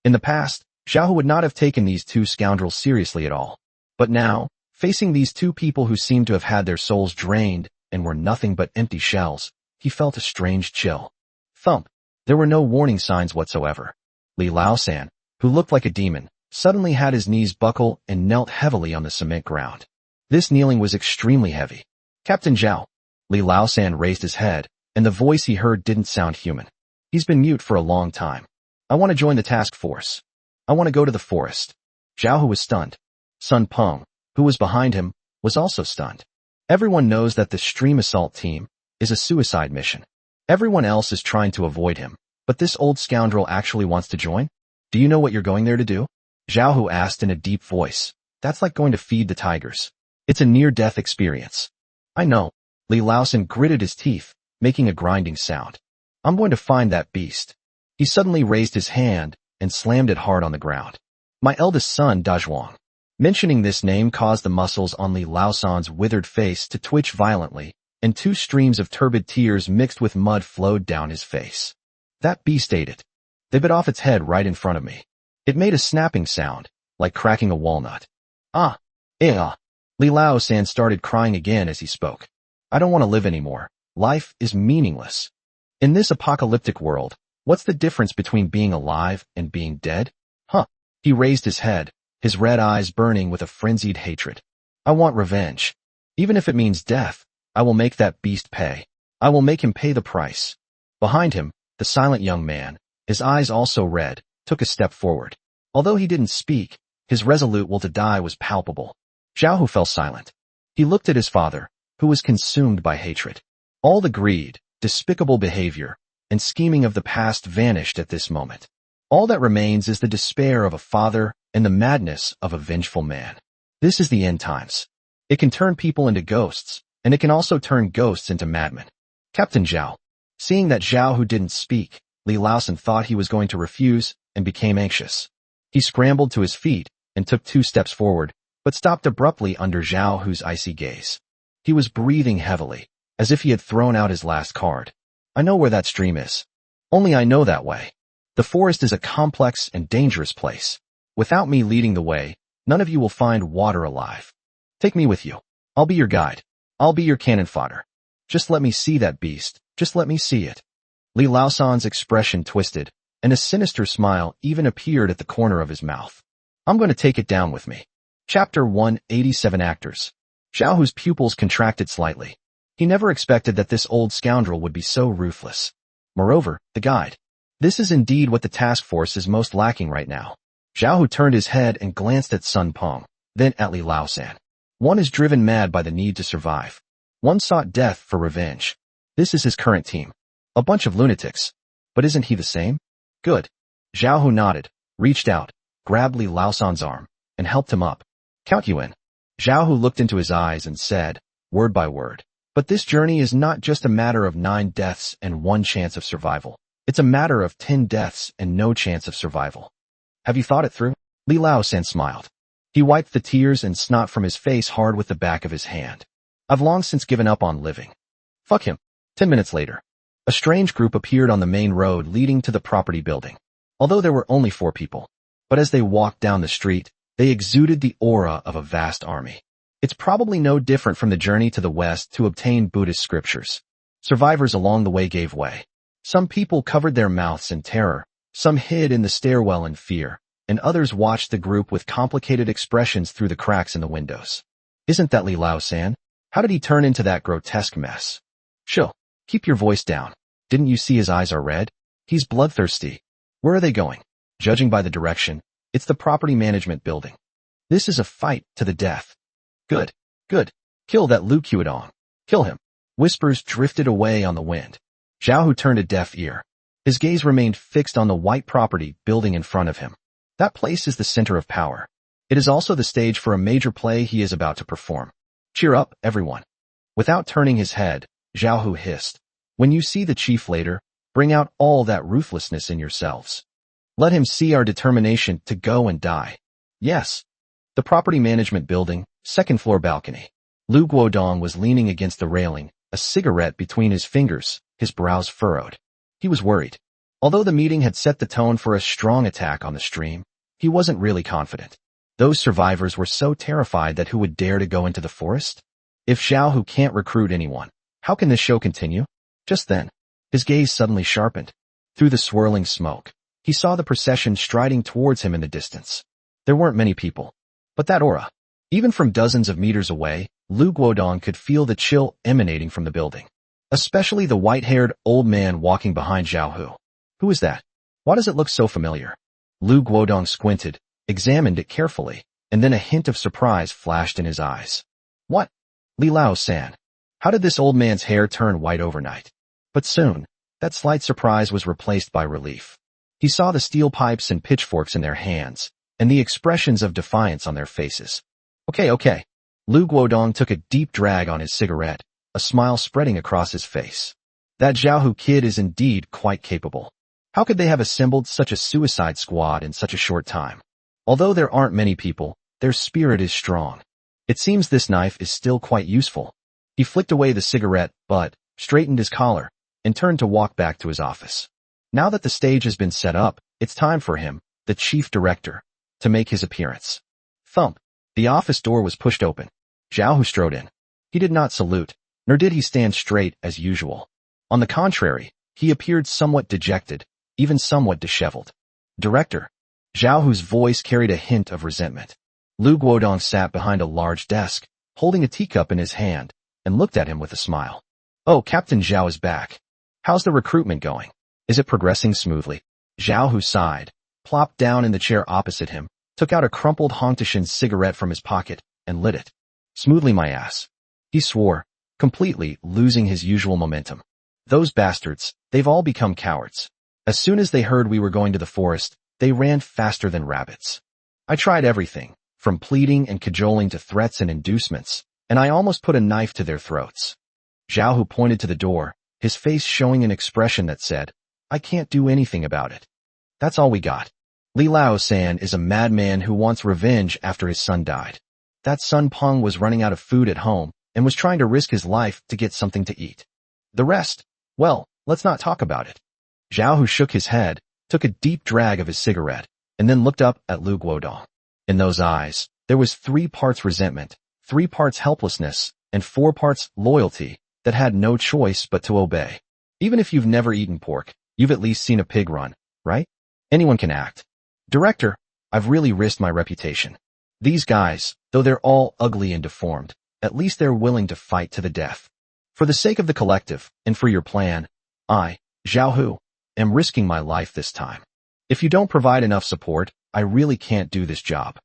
In the past, Zhao Hu would not have taken these two scoundrels seriously at all. But now, facing these two people who seemed to have had their souls drained and were nothing but empty shells, he felt a strange chill. Thump. There were no warning signs whatsoever. Li Lao-san, who looked like a demon, suddenly had his knees buckle and knelt heavily on the cement ground. This kneeling was extremely heavy. Captain Zhao. Li Lao-san raised his head, and the voice he heard didn't sound human. He's been mute for a long time. I want to join the task force. I want to go to the forest. Zhao Hu was stunned. Sun Peng, who was behind him, was also stunned. Everyone knows that the Stream Assault team is a suicide mission. Everyone else is trying to avoid him, but this old scoundrel actually wants to join? Do you know what you're going there to do? Zhao Hu asked in a deep voice. That's like going to feed the tigers. It's a near-death experience. I know. Li Lao-san gritted his teeth, making a grinding sound. I'm going to find that beast. He suddenly raised his hand and slammed it hard on the ground. My eldest son, Dazhuang. Mentioning this name caused the muscles on Li Lao-san's withered face to twitch violently, and 2 streams of turbid tears mixed with mud flowed down his face. That beast ate it. They bit off its head right in front of me. It made a snapping sound, like cracking a walnut. Ah! Eh! Li Lao-san started crying again as he spoke. I don't want to live anymore. Life is meaningless. In this apocalyptic world, what's the difference between being alive and being dead? Huh. He raised his head, his red eyes burning with a frenzied hatred. I want revenge. Even if it means death, I will make that beast pay. I will make him pay the price. Behind him, the silent young man, his eyes also red, took a step forward. Although he didn't speak, his resolute will to die was palpable. Zhao Hu fell silent. He looked at his father, who was consumed by hatred. All the greed, despicable behavior, and scheming of the past vanished at this moment. All that remains is the despair of a father and the madness of a vengeful man. This is the end times. It can turn people into ghosts, and it can also turn ghosts into madmen. Captain Zhao. Seeing that Zhao Hu didn't speak, Li Lao-san thought he was going to refuse and became anxious. He scrambled to his feet and took 2 steps forward, but stopped abruptly under Zhao Hu's icy gaze. He was breathing heavily, as if he had thrown out his last card. I know where that stream is. Only I know that way. The forest is a complex and dangerous place. Without me leading the way, none of you will find water alive. Take me with you. I'll be your guide. I'll be your cannon fodder. Just let me see that beast. Just let me see it. Li Lao-san's expression twisted, and a sinister smile even appeared at the corner of his mouth. I'm going to take it down with me. Chapter 187 Actors. Zhao Hu's pupils contracted slightly. He never expected that this old scoundrel would be so ruthless. Moreover, the guide. This is indeed what the task force is most lacking right now. Zhao Hu turned his head and glanced at Sun Peng, then at Li Lao-san. One is driven mad by the need to survive. One sought death for revenge. This is his current team. A bunch of lunatics. But isn't he the same? Good. Zhao Hu nodded, reached out, grabbed Li Lao-san's arm, and helped him up. Count you in. Zhao Hu looked into his eyes and said, word by word. But this journey is not just a matter of 9 deaths and 1 chance of survival. It's a matter of 10 deaths and no chance of survival. Have you thought it through? Li Lao-san smiled. He wiped the tears and snot from his face hard with the back of his hand. I've long since given up on living. Fuck him. 10 minutes later, a strange group appeared on the main road leading to the property building. Although there were only 4 people. But as they walked down the street, they exuded the aura of a vast army. It's probably no different from the journey to the west to obtain Buddhist scriptures. Survivors along the way gave way. Some people covered their mouths in terror, some hid in the stairwell in fear, and others watched the group with complicated expressions through the cracks in the windows. Isn't that Li Lao-san? How did he turn into that grotesque mess? Chill. Keep your voice down. Didn't you see his eyes are red? He's bloodthirsty. Where are they going? Judging by the direction, it's the property management building. This is a fight to the death. Good. Good. Kill that Lu Qiudong. Kill him. Whispers drifted away on the wind. Zhao Hu turned a deaf ear. His gaze remained fixed on the white property building in front of him. That place is the center of power. It is also the stage for a major play he is about to perform. Cheer up, everyone. Without turning his head, Zhao Hu hissed. When you see the chief later, bring out all that ruthlessness in yourselves. Let him see our determination to go and die. Yes. The property management building, second floor balcony. Lu Guodong was leaning against the railing, a cigarette between his fingers, his brows furrowed. He was worried. Although the meeting had set the tone for a strong attack on the stream, he wasn't really confident. Those survivors were so terrified that who would dare to go into the forest? If Zhao Hu can't recruit anyone, how can this show continue? Just then, his gaze suddenly sharpened. Through the swirling smoke, he saw the procession striding towards him in the distance. There weren't many people, but that aura. Even from dozens of meters away, Lu Guodong could feel the chill emanating from the building. Especially the white-haired old man walking behind Zhao Hu. Who is that? Why does it look so familiar? Lu Guodong squinted, examined it carefully, and then a hint of surprise flashed in his eyes. What? Li Lao-san. How did this old man's hair turn white overnight? But soon, that slight surprise was replaced by relief. He saw the steel pipes and pitchforks in their hands, and the expressions of defiance on their faces. Okay. Lu Guodong took a deep drag on his cigarette, a smile spreading across his face. That Zhao Hu kid is indeed quite capable. How could they have assembled such a suicide squad in such a short time? Although there aren't many people, their spirit is strong. It seems this knife is still quite useful. He flicked away the cigarette, but straightened his collar, and turned to walk back to his office. Now that the stage has been set up, it's time for him, the chief director, to make his appearance. Thump. The office door was pushed open. Zhao Hu strode in. He did not salute, nor did he stand straight as usual. On the contrary, he appeared somewhat dejected, even somewhat disheveled. Director. Zhao Hu's voice carried a hint of resentment. Lu Guodong sat behind a large desk, holding a teacup in his hand, and looked at him with a smile. Oh, Captain Zhao is back. How's the recruitment going? Is it progressing smoothly? Zhao Hu sighed, plopped down in the chair opposite him, took out a crumpled Hongtashan cigarette from his pocket, and lit it. Smoothly, my ass. He swore, completely losing his usual momentum. Those bastards, they've all become cowards. As soon as they heard we were going to the forest, they ran faster than rabbits. I tried everything, from pleading and cajoling to threats and inducements, and I almost put a knife to their throats. Zhao Hu pointed to the door, his face showing an expression that said, I can't do anything about it. That's all we got. Li Lao-san is a madman who wants revenge after his son died. That son Peng was running out of food at home and was trying to risk his life to get something to eat. The rest, well, let's not talk about it. Zhao Hu shook his head, took a deep drag of his cigarette, and then looked up at Lu Guodong. In those eyes, there was 3 parts resentment, 3 parts helplessness, and 4 parts loyalty that had no choice but to obey. Even if you've never eaten pork, you've at least seen a pig run, right? Anyone can act. Director, I've really risked my reputation. These guys, though they're all ugly and deformed, at least they're willing to fight to the death. For the sake of the collective, and for your plan, I, Zhao Hu, am risking my life this time. If you don't provide enough support, I really can't do this job.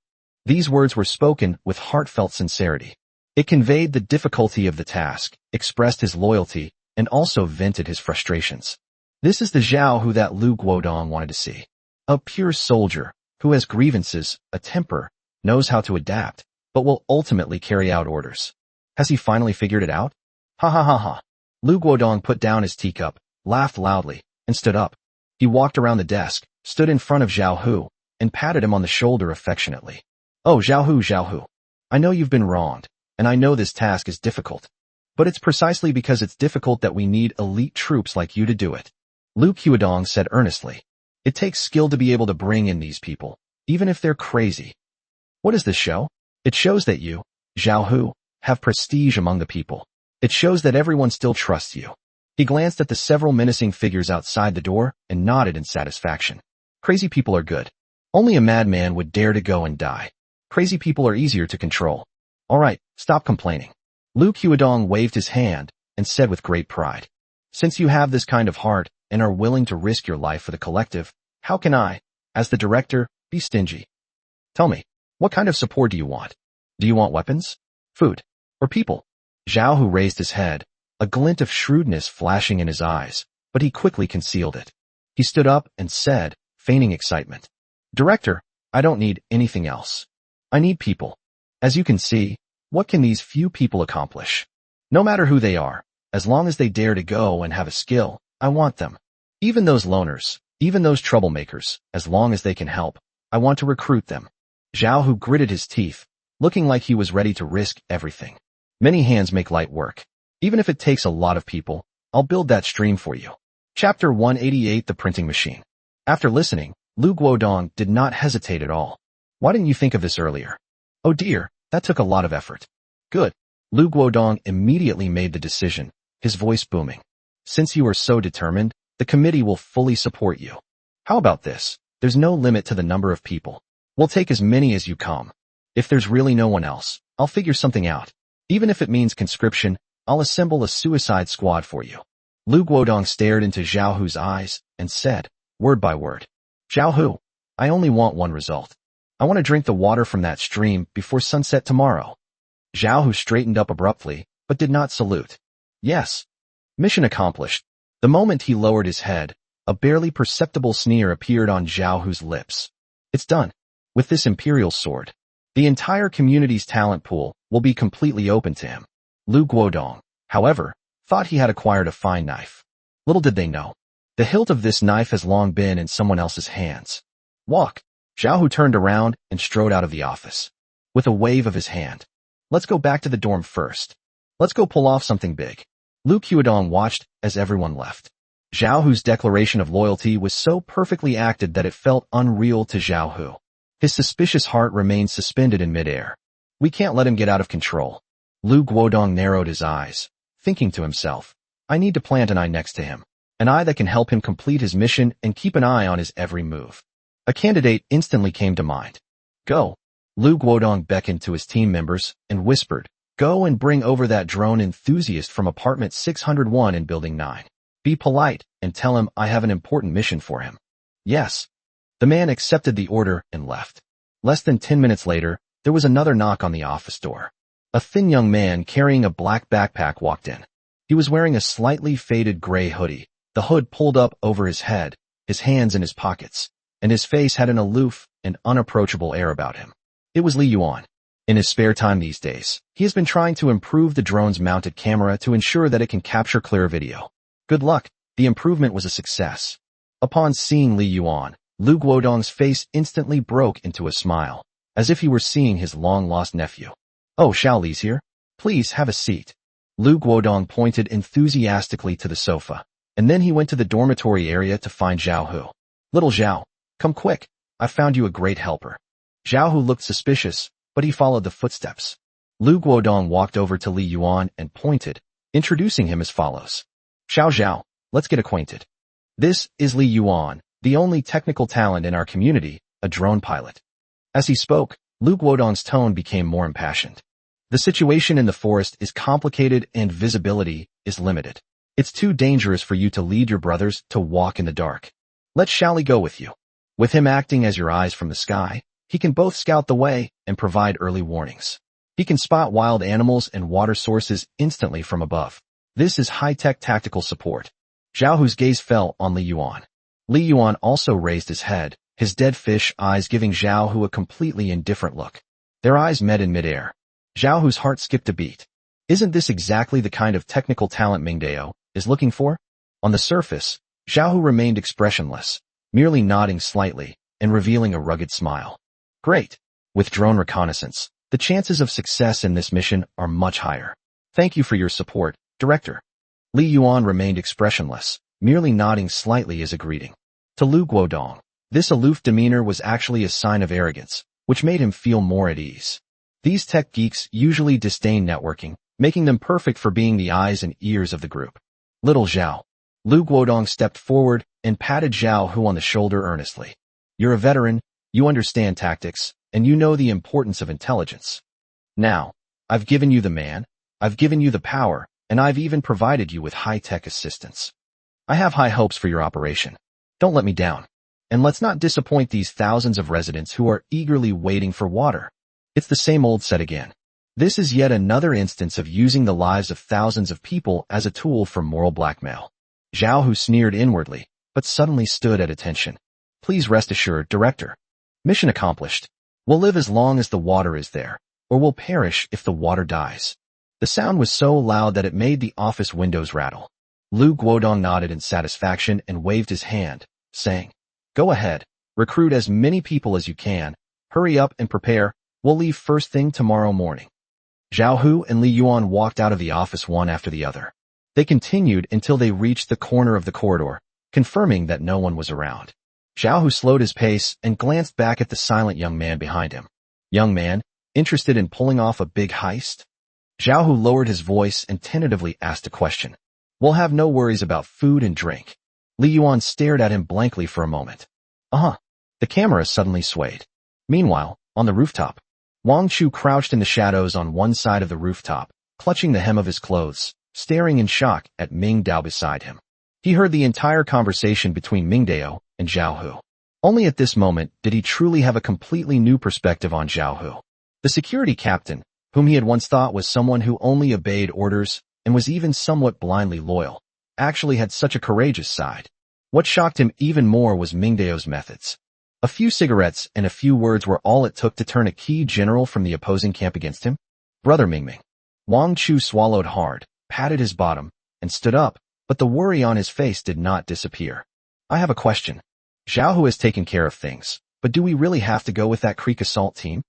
These words were spoken with heartfelt sincerity. It conveyed the difficulty of the task, expressed his loyalty, and also vented his frustrations. This is the Zhao Hu that Lu Guodong wanted to see. A pure soldier, who has grievances, a temper, knows how to adapt, but will ultimately carry out orders. Has he finally figured it out? Ha ha ha ha. Lu Guodong put down his teacup, laughed loudly, and stood up. He walked around the desk, stood in front of Zhao Hu, and patted him on the shoulder affectionately. Oh, Zhao Hu. I know you've been wronged, and I know this task is difficult. But it's precisely because it's difficult that we need elite troops like you to do it. Lu Guodong said earnestly. It takes skill to be able to bring in these people, even if they're crazy. What does this show? It shows that you, Zhao Hu, have prestige among the people. It shows that everyone still trusts you. He glanced at the several menacing figures outside the door and nodded in satisfaction. Crazy people are good. Only a madman would dare to go and die. Crazy people are easier to control. All right, stop complaining. Lu Guodong waved his hand and said with great pride. Since you have this kind of heart and are willing to risk your life for the collective, how can I, as the director, be stingy? Tell me, what kind of support do you want? Do you want weapons, food, or people? Zhao Hu raised his head, a glint of shrewdness flashing in his eyes, but he quickly concealed it. He stood up and said, feigning excitement. Director, I don't need anything else. I need people. As you can see, what can these few people accomplish? No matter who they are, as long as they dare to go and have a skill, I want them. Even those loners, even those troublemakers, as long as they can help, I want to recruit them. Zhao Hu gritted his teeth, looking like he was ready to risk everything. Many hands make light work. Even if it takes a lot of people, I'll build that stream for you. Chapter 188 The Printing Machine. After listening, Lu Guodong did not hesitate at all. Why didn't you think of this earlier? Oh dear, that took a lot of effort. Good. Lu Guodong immediately made the decision, his voice booming. Since you are so determined, the committee will fully support you. How about this? There's no limit to the number of people. We'll take as many as you come. If there's really no one else, I'll figure something out. Even if it means conscription, I'll assemble a suicide squad for you. Lu Guodong stared into Zhao Hu's eyes and said, word by word. Zhao Hu, I only want one result. I want to drink the water from that stream before sunset tomorrow. Zhao Hu straightened up abruptly, but did not salute. Yes. Mission accomplished. The moment he lowered his head, a barely perceptible sneer appeared on Zhao Hu's lips. It's done. With this imperial sword, the entire community's talent pool will be completely open to him. Lu Guodong, however, thought he had acquired a fine knife. Little did they know. The hilt of this knife has long been in someone else's hands. Walk. Zhao Hu turned around and strode out of the office. With a wave of his hand. Let's go back to the dorm first. Let's go pull off something big. Lu Guodong watched as everyone left. Zhao Hu's declaration of loyalty was so perfectly acted that it felt unreal to Zhao Hu. His suspicious heart remained suspended in midair. We can't let him get out of control. Lu Guodong narrowed his eyes, thinking to himself, I need to plant an eye next to him. An eye that can help him complete his mission and keep an eye on his every move. A candidate instantly came to mind. Go. Lu Guodong beckoned to his team members and whispered, go and bring over that drone enthusiast from apartment 601 in building 9. Be polite and tell him I have an important mission for him. Yes. The man accepted the order and left. Less than 10 minutes later, there was another knock on the office door. A thin young man carrying a black backpack walked in. He was wearing a slightly faded gray hoodie, the hood pulled up over his head, his hands in his pockets, and his face had an aloof and unapproachable air about him. It was Li Yuan. In his spare time these days, he has been trying to improve the drone's mounted camera to ensure that it can capture clear video. Good luck, the improvement was a success. Upon seeing Li Yuan, Lu Guodong's face instantly broke into a smile, as if he were seeing his long-lost nephew. Oh, Xiao Li's here? Please have a seat. Lu Guodong pointed enthusiastically to the sofa, and then he went to the dormitory area to find Zhao Hu. Little Zhao, come quick, I found you a great helper. Zhao Hu looked suspicious, but he followed the footsteps. Lu Guodong walked over to Li Yuan and pointed, introducing him as follows. Xiao Zhao, let's get acquainted. This is Li Yuan, the only technical talent in our community, a drone pilot. As he spoke, Lu Guodong's tone became more impassioned. The situation in the forest is complicated and visibility is limited. It's too dangerous for you to lead your brothers to walk in the dark. Let Xiaoli go with you. With him acting as your eyes from the sky, he can both scout the way and provide early warnings. He can spot wild animals and water sources instantly from above. This is high-tech tactical support. Zhao Hu's gaze fell on Li Yuan. Li Yuan also raised his head, his dead fish eyes giving Zhao Hu a completely indifferent look. Their eyes met in midair. Zhao Hu's heart skipped a beat. Isn't this exactly the kind of technical talent Mingdao is looking for? On the surface, Zhao Hu remained expressionless, merely nodding slightly and revealing a rugged smile. Great. With drone reconnaissance, the chances of success in this mission are much higher. Thank you for your support, Director. Li Yuan remained expressionless, merely nodding slightly as a greeting. To Lu Guodong, this aloof demeanor was actually a sign of arrogance, which made him feel more at ease. These tech geeks usually disdain networking, making them perfect for being the eyes and ears of the group. Little Zhao. Lu Guodong stepped forward and patted Zhao Hu on the shoulder earnestly. You're a veteran, you understand tactics, and you know the importance of intelligence. Now, I've given you the man, I've given you the power, and I've even provided you with high-tech assistance. I have high hopes for your operation. Don't let me down. And let's not disappoint these thousands of residents who are eagerly waiting for water. It's the same old set again. This is yet another instance of using the lives of thousands of people as a tool for moral blackmail. Zhao Hu sneered inwardly, but suddenly stood at attention. Please rest assured, Director. Mission accomplished. We'll live as long as the water is there, or we'll perish if the water dies. The sound was so loud that it made the office windows rattle. Lu Guodong nodded in satisfaction and waved his hand, saying, Go ahead, recruit as many people as you can, Hurry up and prepare. We'll leave first thing tomorrow morning. Zhao Hu and Li Yuan walked out of the office one after the other. They continued until they reached the corner of the corridor, confirming that no one was around. Zhao Hu slowed his pace and glanced back at the silent young man behind him. Young man, interested in pulling off a big heist? Zhao Hu lowered his voice and tentatively asked a question. We'll have no worries about food and drink. Li Yuan stared at him blankly for a moment. The camera suddenly swayed. Meanwhile, on the rooftop, Wang Chu crouched in the shadows on one side of the rooftop, clutching the hem of his clothes, staring in shock at Ming Dao beside him. He heard the entire conversation between Ming Dao and Zhao Hu. Only at this moment did he truly have a completely new perspective on Zhao Hu. The security captain, whom he had once thought was someone who only obeyed orders and was even somewhat blindly loyal, actually had such a courageous side. What shocked him even more was Ming Dao's methods. A few cigarettes and a few words were all it took to turn a key general from the opposing camp against him. Brother Mingming. Wang Chu swallowed hard, patted his bottom, and stood up, but the worry on his face did not disappear. I have a question. Zhao Hu has taken care of things, but do we really have to go with that Creek assault team?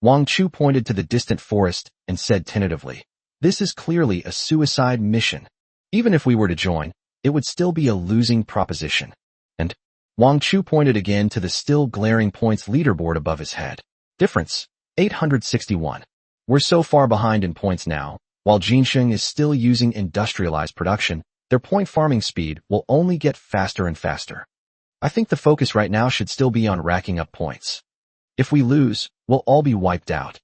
Wang Chu pointed to the distant forest and said tentatively, this is clearly a suicide mission. Even if we were to join, it would still be a losing proposition. And Wang Chu pointed again to the still glaring points leaderboard above his head. Difference, 861. We're so far behind in points now, while Jinsheng is still using industrialized production, their point farming speed will only get faster and faster. I think the focus right now should still be on racking up points. If we lose, we'll all be wiped out.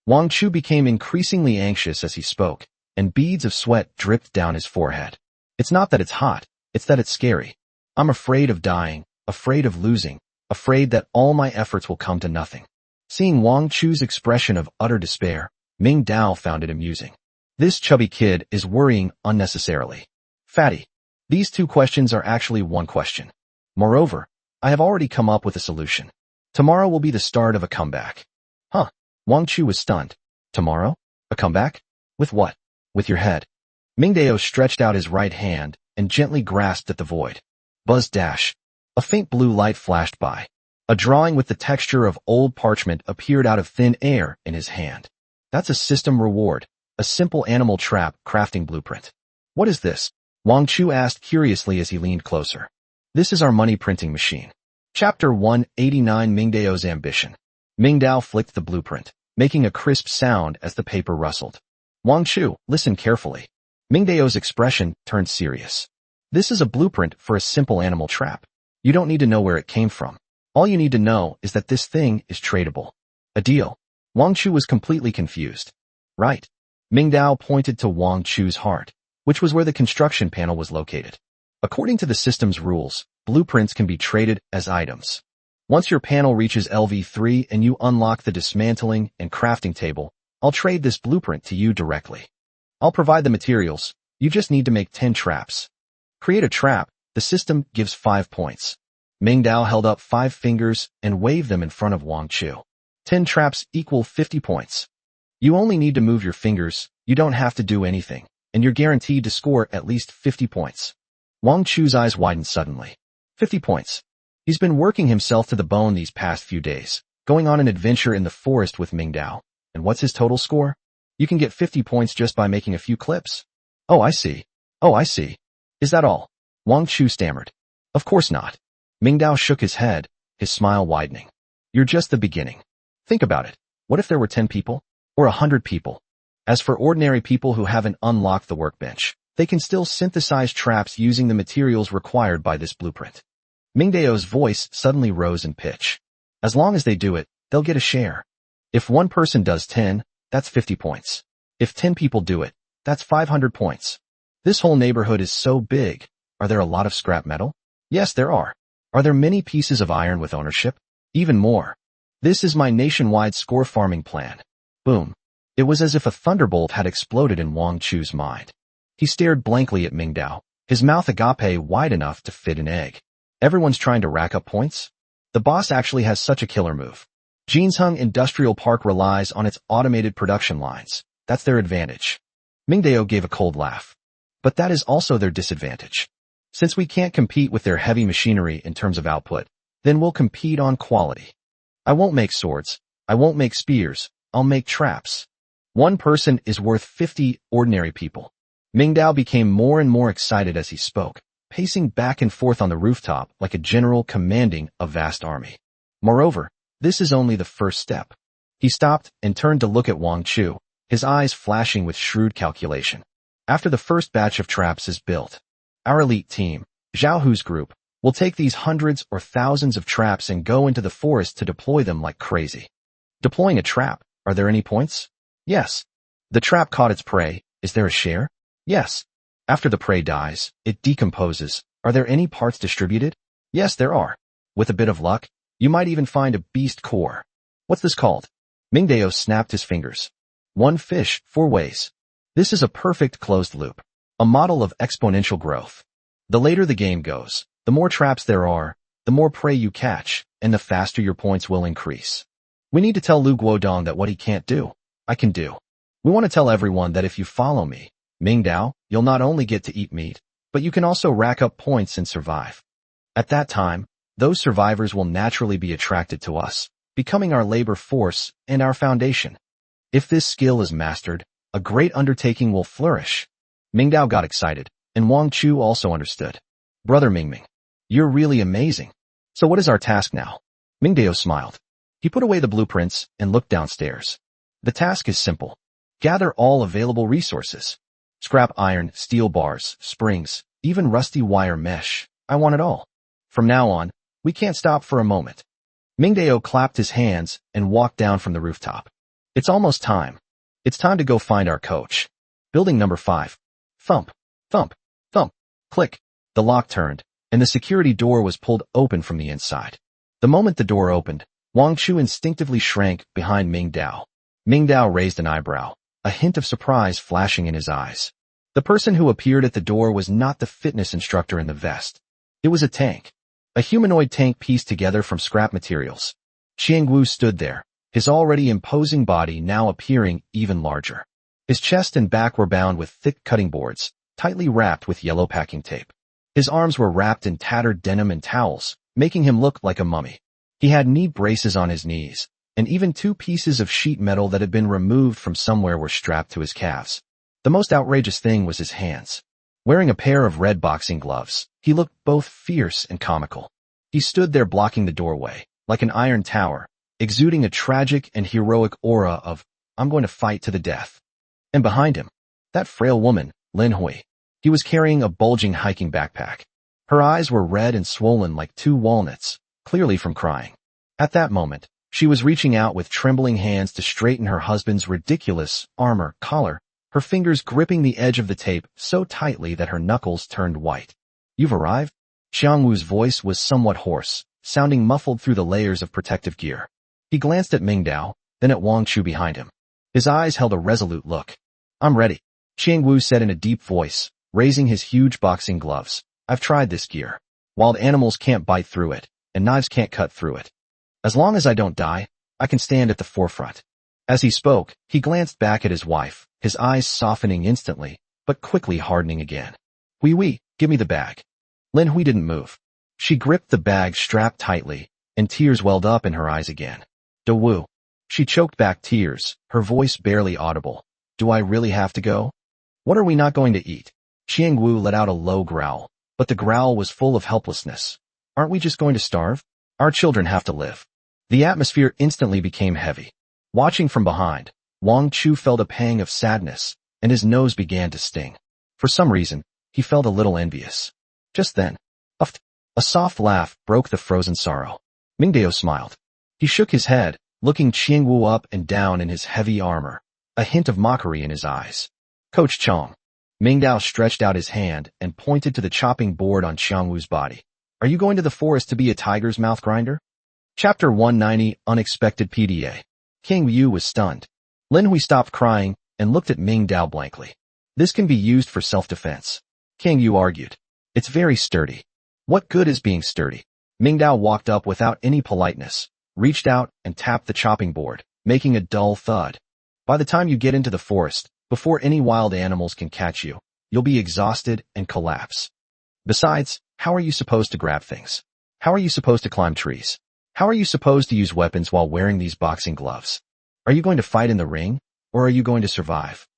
Wang Chu became increasingly anxious as he spoke, and beads of sweat dripped down his forehead. It's not that it's hot, it's that it's scary. I'm afraid of dying, afraid of losing, afraid that all my efforts will come to nothing. Seeing Wang Chu's expression of utter despair, Ming Dao found it amusing. This chubby kid is worrying unnecessarily. Fatty. These two questions are actually one question. Moreover, I have already come up with a solution. Tomorrow will be the start of a comeback. Wang Chu was stunned. Tomorrow? A comeback? With what? With your head. Ming Dao stretched out his right hand and gently grasped at the void. Buzz dash. A faint blue light flashed by. A drawing with the texture of old parchment appeared out of thin air in his hand. That's a system reward, a simple animal trap crafting blueprint. What is this? Wang Chu asked curiously as he leaned closer. This is our money printing machine. Chapter 189 Ming Dao's Ambition. Ming Dao flicked the blueprint, making a crisp sound as the paper rustled. Wang Chu, listen carefully. Ming Dao's expression turned serious. This is a blueprint for a simple animal trap. You don't need to know where it came from. All you need to know is that this thing is tradable. A deal. Wang Chu was completely confused. Right. Ming Dao pointed to Wang Chu's heart, which was where the construction panel was located. According to the system's rules, blueprints can be traded as items. Once your panel reaches LV3 and you unlock the dismantling and crafting table, I'll trade this blueprint to you directly. I'll provide the materials. You just need to make 10 traps. Create a trap. The system gives 5 points. Ming Dao held up 5 fingers and waved them in front of Wang Chu. 10 traps equal 50 points. You only need to move your fingers. You don't have to do anything, and you're guaranteed to score at least 50 points. Wang Chu's eyes widened suddenly. 50 points. He's been working himself to the bone these past few days, going on an adventure in the forest with Ming Dao. And what's his total score? You can get 50 points just by making a few clips. Oh, I see. Is that all? Wang Chu stammered. Of course not. Ming Dao shook his head, his smile widening. You're just the beginning. Think about it. What if there were 10 people? Or 100 people? As for ordinary people who haven't unlocked the workbench, they can still synthesize traps using the materials required by this blueprint. Ming Dao's voice suddenly rose in pitch. As long as they do it, they'll get a share. If one person does 10, that's 50 points. If 10 people do it, that's 500 points. This whole neighborhood is so big. Are there a lot of scrap metal? Yes, there are. Are there many pieces of iron with ownership? Even more. This is my nationwide score farming plan. Boom. It was as if a thunderbolt had exploded in Wang Chu's mind. He stared blankly at Ming Dao, his mouth agape wide enough to fit an egg. Everyone's trying to rack up points? The boss actually has such a killer move. Jinsheng Industrial Park relies on its automated production lines. That's their advantage. Ming Dao gave a cold laugh. But that is also their disadvantage. Since we can't compete with their heavy machinery in terms of output, then we'll compete on quality. I won't make swords. I won't make spears. I'll make traps. One person is worth 50 ordinary people. Mingdao became more and more excited as he spoke, pacing back and forth on the rooftop like a general commanding a vast army. Moreover, this is only the first step. He stopped and turned to look at Wang Chu, his eyes flashing with shrewd calculation. After the first batch of traps is built, our elite team, Zhao Hu's group, will take these hundreds or thousands of traps and go into the forest to deploy them like crazy. Deploying a trap, are there any points? Yes. The trap caught its prey, is there a share? Yes. After the prey dies, it decomposes, are there any parts distributed? Yes, there are. With a bit of luck, you might even find a beast core. What's this called? Mingdao snapped his fingers. One fish, 4 ways. This is a perfect closed loop. A model of exponential growth. The later the game goes, the more traps there are, the more prey you catch, and the faster your points will increase. We need to tell Lu Guodong that what he can't do, I can do. We want to tell everyone that if you follow me, Mingdao, you'll not only get to eat meat, but you can also rack up points and survive. At that time, those survivors will naturally be attracted to us, becoming our labor force and our foundation. If this skill is mastered, a great undertaking will flourish. Mingdao got excited, and Wang Chu also understood. Brother Mingming, you're really amazing. So what is our task now? Mingdao smiled. He put away the blueprints and looked downstairs. The task is simple. Gather all available resources. Scrap iron, steel bars, springs, even rusty wire mesh. I want it all. From now on, we can't stop for a moment. Mingdao clapped his hands and walked down from the rooftop. It's almost time. It's time to go find our coach. Building number 5. Thump, thump, thump, click. The lock turned, and the security door was pulled open from the inside. The moment the door opened, Wang Chu instinctively shrank behind Mingdao. Mingdao raised an eyebrow, a hint of surprise flashing in his eyes. The person who appeared at the door was not the fitness instructor in the vest. It was a tank. A humanoid tank pieced together from scrap materials. Qiangwu stood there, his already imposing body now appearing even larger. His chest and back were bound with thick cutting boards, tightly wrapped with yellow packing tape. His arms were wrapped in tattered denim and towels, making him look like a mummy. He had knee braces on his knees, and even 2 pieces of sheet metal that had been removed from somewhere were strapped to his calves. The most outrageous thing was his hands. Wearing a pair of red boxing gloves, he looked both fierce and comical. He stood there blocking the doorway, like an iron tower, exuding a tragic and heroic aura of, I'm going to fight to the death. And behind him, that frail woman, Lin Hui. He was carrying a bulging hiking backpack. Her eyes were red and swollen like 2 walnuts, clearly from crying. At that moment, she was reaching out with trembling hands to straighten her husband's ridiculous armor collar, her fingers gripping the edge of the tape so tightly that her knuckles turned white. You've arrived? Xiangwu's voice was somewhat hoarse, sounding muffled through the layers of protective gear. He glanced at Mingdao, then at Wang Chu behind him. His eyes held a resolute look. I'm ready, Qiangwu said in a deep voice, raising his huge boxing gloves. I've tried this gear. Wild animals can't bite through it, and knives can't cut through it. As long as I don't die, I can stand at the forefront. As he spoke, he glanced back at his wife, his eyes softening instantly, but quickly hardening again. Hui, give me the bag. Lin Hui didn't move. She gripped the bag strapped tightly, and tears welled up in her eyes again. De Wu. She choked back tears, her voice barely audible. Do I really have to go? What are we not going to eat? Qiangwu let out a low growl, but the growl was full of helplessness. Aren't we just going to starve? Our children have to live. The atmosphere instantly became heavy. Watching from behind, Wang Chu felt a pang of sadness, and his nose began to sting. For some reason, he felt a little envious. Just then, a soft laugh broke the frozen sorrow. Mingdao smiled. He shook his head, looking Qiangwu up and down in his heavy armor, a hint of mockery in his eyes. Coach Chong. Mingdao stretched out his hand and pointed to the chopping board on Qiangwu's body. Are you going to the forest to be a tiger's mouth grinder? Chapter 190, Unexpected PDA. King Yu was stunned. Lin Hui stopped crying and looked at Mingdao blankly. This can be used for self-defense. King Yu argued. It's very sturdy. What good is being sturdy? Mingdao walked up without any politeness, reached out and tapped the chopping board, making a dull thud. By the time you get into the forest, before any wild animals can catch you, you'll be exhausted and collapse. Besides, how are you supposed to grab things? How are you supposed to climb trees? How are you supposed to use weapons while wearing these boxing gloves? Are you going to fight in the ring, or are you going to survive?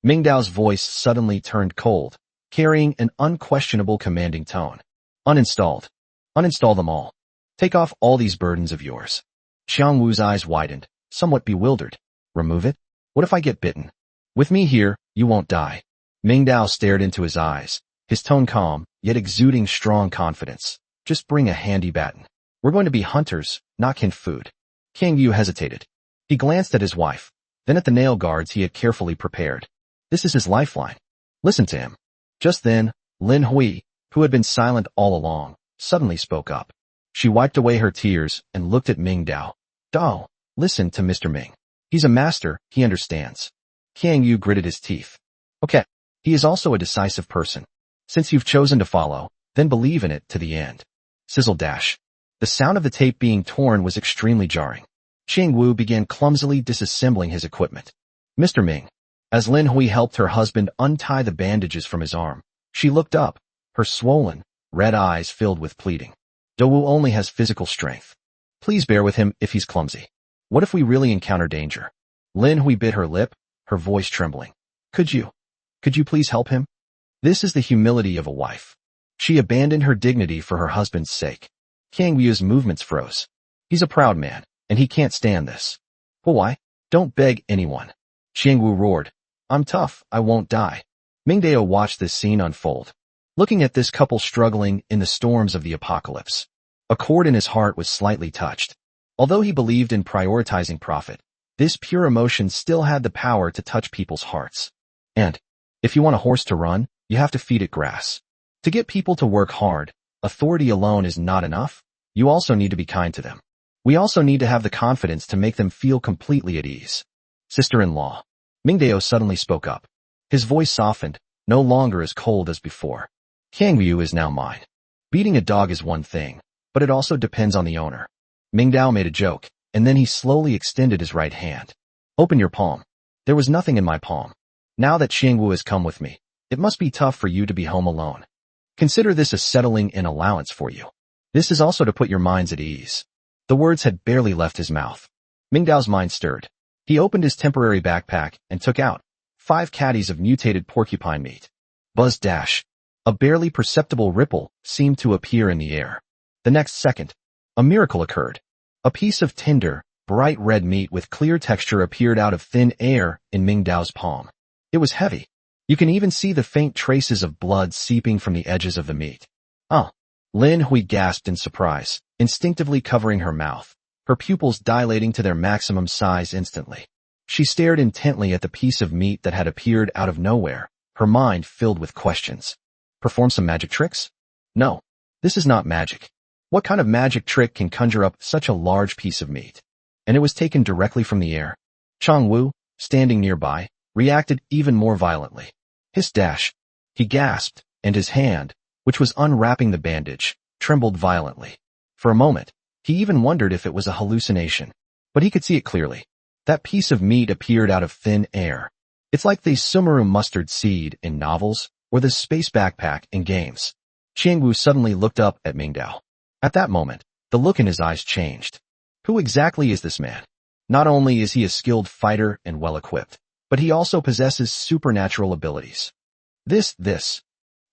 Mingdao's voice suddenly turned cold, carrying an unquestionable commanding tone. Uninstalled. Uninstall them all. Take off all these burdens of yours. Xiang Wu's eyes widened, somewhat bewildered. Remove it? What if I get bitten? With me here, you won't die. Mingdao stared into his eyes, his tone calm, yet exuding strong confidence. Just bring a handy baton. We're going to be hunters, not canned food. King Yu hesitated. He glanced at his wife, then at the nail guards he had carefully prepared. This is his lifeline. Listen to him. Just then, Lin Hui, who had been silent all along, suddenly spoke up. She wiped away her tears and looked at Ming Dao. Dao, listen to Mr. Ming. He's a master, he understands. Qiang Yu gritted his teeth. Okay, he is also a decisive person. Since you've chosen to follow, then believe in it to the end. Sizzle dash. The sound of the tape being torn was extremely jarring. Qiang Wu began clumsily disassembling his equipment. Mr. Ming. As Lin Hui helped her husband untie the bandages from his arm, she looked up, her swollen, red eyes filled with pleading. Dou only has physical strength. Please bear with him if he's clumsy. What if we really encounter danger? Lin Hui bit her lip, her voice trembling. Could you please help him? This is the humility of a wife. She abandoned her dignity for her husband's sake. Qiang Yu's movements froze. He's a proud man, and he can't stand this. Well, why? Don't beg anyone. Qiang Wu roared. I'm tough, I won't die. Mingdao watched this scene unfold, looking at this couple struggling in the storms of the apocalypse. A chord in his heart was slightly touched. Although he believed in prioritizing profit, this pure emotion still had the power to touch people's hearts. And, if you want a horse to run, you have to feed it grass. To get people to work hard, authority alone is not enough. You also need to be kind to them. We also need to have the confidence to make them feel completely at ease. Sister-in-law. Mingdao suddenly spoke up. His voice softened, no longer as cold as before. Qiang Yu is now mine. Beating a dog is one thing, but it also depends on the owner. Mingdao made a joke, and then he slowly extended his right hand. Open your palm. There was nothing in my palm. Now that Qiang Wu has come with me, it must be tough for you to be home alone. Consider this a settling-in allowance for you. This is also to put your minds at ease. The words had barely left his mouth. Mingdao's mind stirred. He opened his temporary backpack and took out 5 caddies of mutated porcupine meat. Buzz dash. A barely perceptible ripple seemed to appear in the air. The next second, a miracle occurred. A piece of tender, bright red meat with clear texture appeared out of thin air in Mingdao's palm. It was heavy. You can even see the faint traces of blood seeping from the edges of the meat. Oh! Lin Hui gasped in surprise, instinctively covering her mouth, her pupils dilating to their maximum size instantly. She stared intently at the piece of meat that had appeared out of nowhere, her mind filled with questions. Perform some magic tricks? No. This is not magic. What kind of magic trick can conjure up such a large piece of meat? And it was taken directly from the air. Qiang Wu, standing nearby, reacted even more violently. Hiss dash. He gasped, and his hand, which was unwrapping the bandage, trembled violently. For a moment, he even wondered if it was a hallucination. But he could see it clearly. That piece of meat appeared out of thin air. It's like the Sumeru mustard seed in novels, or the space backpack in games. Qiang Wu suddenly looked up at Mingdao. At that moment, the look in his eyes changed. Who exactly is this man? Not only is he a skilled fighter and well-equipped, but he also possesses supernatural abilities. This.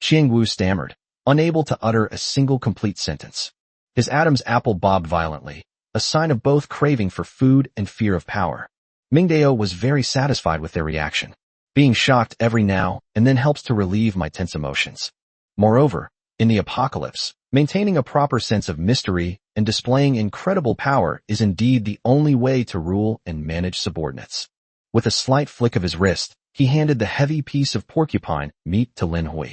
Qiang Wu stammered, unable to utter a single complete sentence. His Adam's apple bobbed violently, a sign of both craving for food and fear of power. Mingdao was very satisfied with their reaction. Being shocked every now and then helps to relieve my tense emotions. Moreover, in the apocalypse, maintaining a proper sense of mystery and displaying incredible power is indeed the only way to rule and manage subordinates. With a slight flick of his wrist, he handed the heavy piece of porcupine meat to Lin Hui.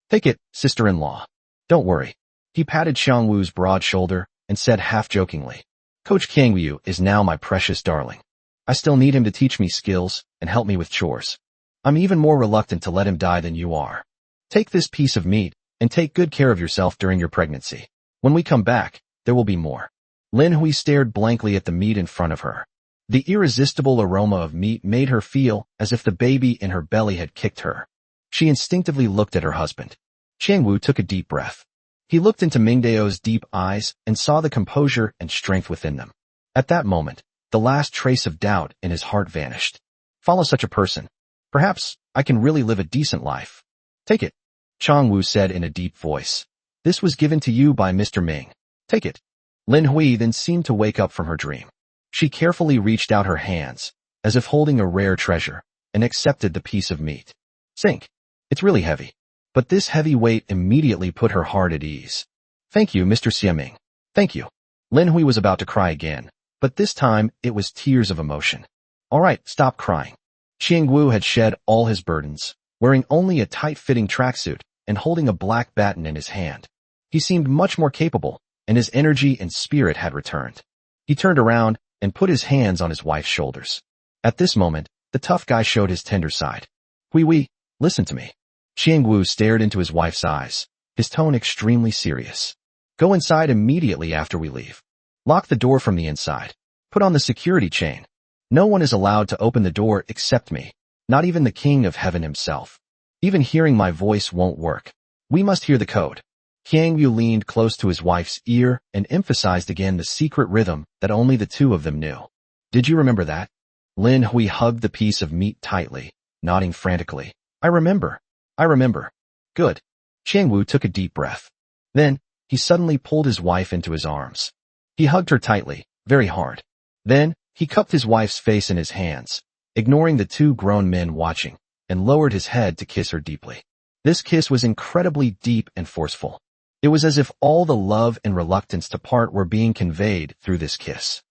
Take it, sister-in-law. Don't worry. He patted Xiang Wu's broad shoulder and said half-jokingly, Coach Qiang Yu is now my precious darling. I still need him to teach me skills and help me with chores. I'm even more reluctant to let him die than you are. Take this piece of meat and take good care of yourself during your pregnancy. When we come back, there will be more. Lin Hui stared blankly at the meat in front of her. The irresistible aroma of meat made her feel as if the baby in her belly had kicked her. She instinctively looked at her husband. Qiang Wu took a deep breath. He looked into Mingdao's deep eyes and saw the composure and strength within them. At that moment, the last trace of doubt in his heart vanished. Follow such a person. Perhaps I can really live a decent life. Take it, Chang Wu said in a deep voice. This was given to you by Mr. Ming. Take it. Lin Hui then seemed to wake up from her dream. She carefully reached out her hands, as if holding a rare treasure, and accepted the piece of meat. Sink. It's really heavy. But this heavy weight immediately put her heart at ease. Thank you, Mr. Xiaming. Thank you. Lin Hui was about to cry again, but this time it was tears of emotion. All right, stop crying. Qiang Wu had shed all his burdens, wearing only a tight-fitting tracksuit and holding a black baton in his hand. He seemed much more capable, and his energy and spirit had returned. He turned around and put his hands on his wife's shoulders. At this moment, the tough guy showed his tender side. Hui, listen to me. Qiang Wu stared into his wife's eyes, his tone extremely serious. Go inside immediately after we leave. Lock the door from the inside. Put on the security chain. No one is allowed to open the door except me, not even the King of Heaven himself. Even hearing my voice won't work. We must hear the code. Qiang Yu leaned close to his wife's ear and emphasized again the secret rhythm that only the two of them knew. Did you remember that? Lin Hui hugged the piece of meat tightly, nodding frantically. I remember. Good. Qiang Wu took a deep breath. Then, he suddenly pulled his wife into his arms. He hugged her tightly, very hard. Then, he cupped his wife's face in his hands, ignoring the two grown men watching, and lowered his head to kiss her deeply. This kiss was incredibly deep and forceful. It was as if all the love and reluctance to part were being conveyed through this kiss.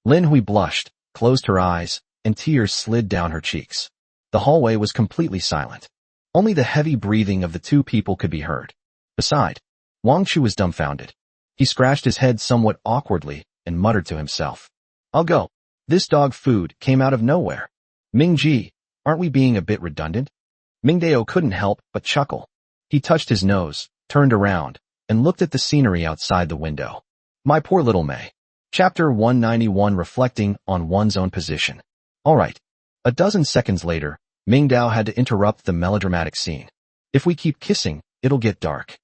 Lin Hui blushed, closed her eyes, and tears slid down her cheeks. The hallway was completely silent. Only the heavy breathing of the two people could be heard. Beside, Wang Chu was dumbfounded. He scratched his head somewhat awkwardly and muttered to himself. I'll go. This dog food came out of nowhere. Ming Ji, aren't we being a bit redundant? Mingdao couldn't help but chuckle. He touched his nose, turned around, and looked at the scenery outside the window. My poor little Mei. Chapter 191 Reflecting on One's Own Position. All right. A dozen seconds later, Mingdao had to interrupt the melodramatic scene. If we keep kissing, it'll get dark.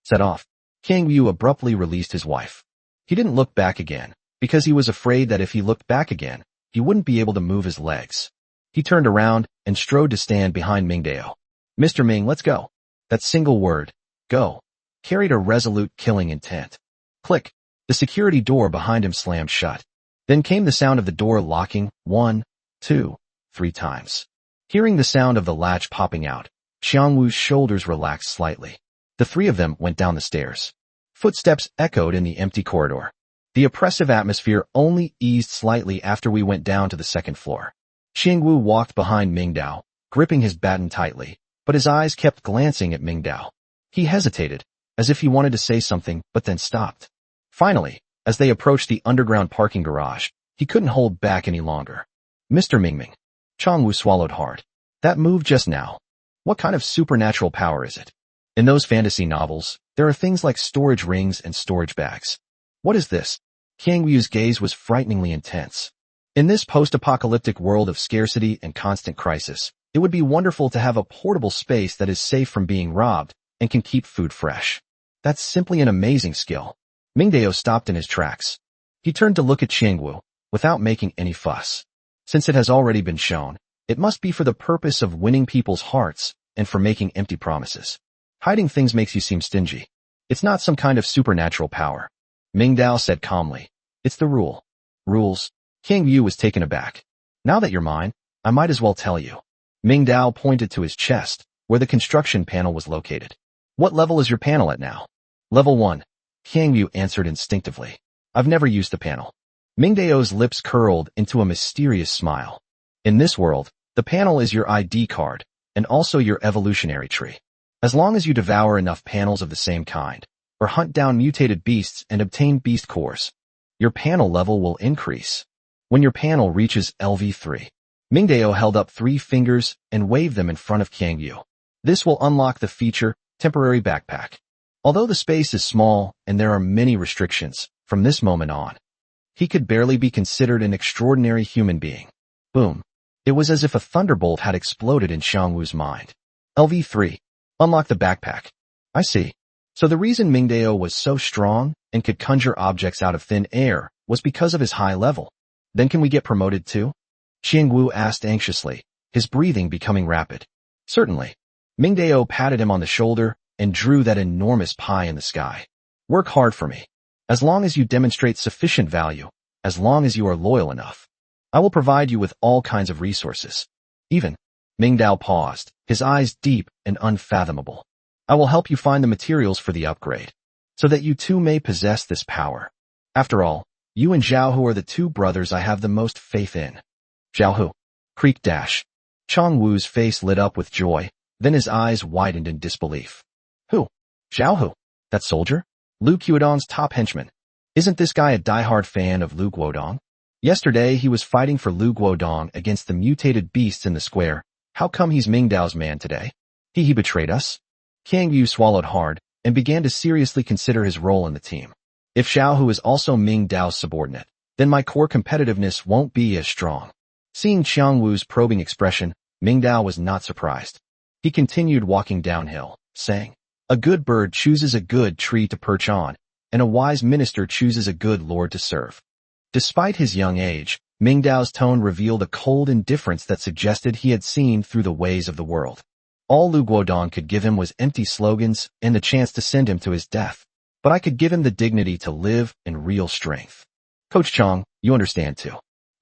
Set off. Qiang Yu abruptly released his wife. He didn't look back again, because he was afraid that if he looked back again, he wouldn't be able to move his legs. He turned around and strode to stand behind Mingdao. Mr. Ming, let's go. That single word, go, carried a resolute killing intent. Click. The security door behind him slammed shut. Then came the sound of the door locking 1, 2, 3 times. Hearing the sound of the latch popping out, Qiang Wu's shoulders relaxed slightly. The three of them went down the stairs. Footsteps echoed in the empty corridor. The oppressive atmosphere only eased slightly after we went down to the second floor. Qiang Wu walked behind Mingdao, gripping his baton tightly, but his eyes kept glancing at Mingdao. He hesitated, as if he wanted to say something, but then stopped. Finally, as they approached the underground parking garage, he couldn't hold back any longer. Mr. Mingming. Chang Wu swallowed hard. That move just now. What kind of supernatural power is it? In those fantasy novels, there are things like storage rings and storage bags. What is this? Qiang Wu's gaze was frighteningly intense. In this post-apocalyptic world of scarcity and constant crisis, it would be wonderful to have a portable space that is safe from being robbed and can keep food fresh. That's simply an amazing skill. Mingdao stopped in his tracks. He turned to look at Qiang Wu, without making any fuss. Since it has already been shown, it must be for the purpose of winning people's hearts and for making empty promises. Hiding things makes you seem stingy. It's not some kind of supernatural power. Mingdao said calmly. It's the rule. Rules? Qiang Yu was taken aback. Now that you're mine, I might as well tell you. Mingdao pointed to his chest, where the construction panel was located. What level is your panel at now? Level 1. Qiang Yu answered instinctively. I've never used the panel. Mingdao's lips curled into a mysterious smile. In this world, the panel is your ID card, and also your evolutionary tree. As long as you devour enough panels of the same kind, or hunt down mutated beasts and obtain beast cores, your panel level will increase. When your panel reaches LV3, Mingdao held up 3 fingers and waved them in front of Qiang Yu. This will unlock the feature, Temporary Backpack. Although the space is small and there are many restrictions, from this moment on, he could barely be considered an extraordinary human being. Boom. It was as if a thunderbolt had exploded in Qiang Wu's mind. LV3. Unlock the backpack. I see. So the reason Mingdao was so strong and could conjure objects out of thin air was because of his high level. Then can we get promoted too? Qiangwu asked anxiously, his breathing becoming rapid. Certainly. Mingdao patted him on the shoulder and drew that enormous pie in the sky. Work hard for me. As long as you demonstrate sufficient value, as long as you are loyal enough, I will provide you with all kinds of resources. Even. Mingdao paused, his eyes deep and unfathomable. I will help you find the materials for the upgrade, so that you too may possess this power. After all, you and Zhao Hu are the two brothers I have the most faith in. Zhao Hu. Creak dash. Chang Wu's face lit up with joy, then his eyes widened in disbelief. Who? Zhao Hu? That soldier? Lu Qiudong's top henchman. Isn't this guy a diehard fan of Lu Guodong? Yesterday he was fighting for Lu Guodong against the mutated beasts in the square. How come he's Mingdao's man today? He betrayed us? Qiangyu swallowed hard and began to seriously consider his role in the team. If Zhao Hu is also Mingdao's subordinate, then my core competitiveness won't be as strong. Seeing Qiang Wu's probing expression, Mingdao was not surprised. He continued walking downhill, saying, a good bird chooses a good tree to perch on, and a wise minister chooses a good lord to serve. Despite his young age, Mingdao's tone revealed a cold indifference that suggested he had seen through the ways of the world. All Lu Guodong could give him was empty slogans and the chance to send him to his death. But I could give him the dignity to live and real strength. Coach Chang, you understand too.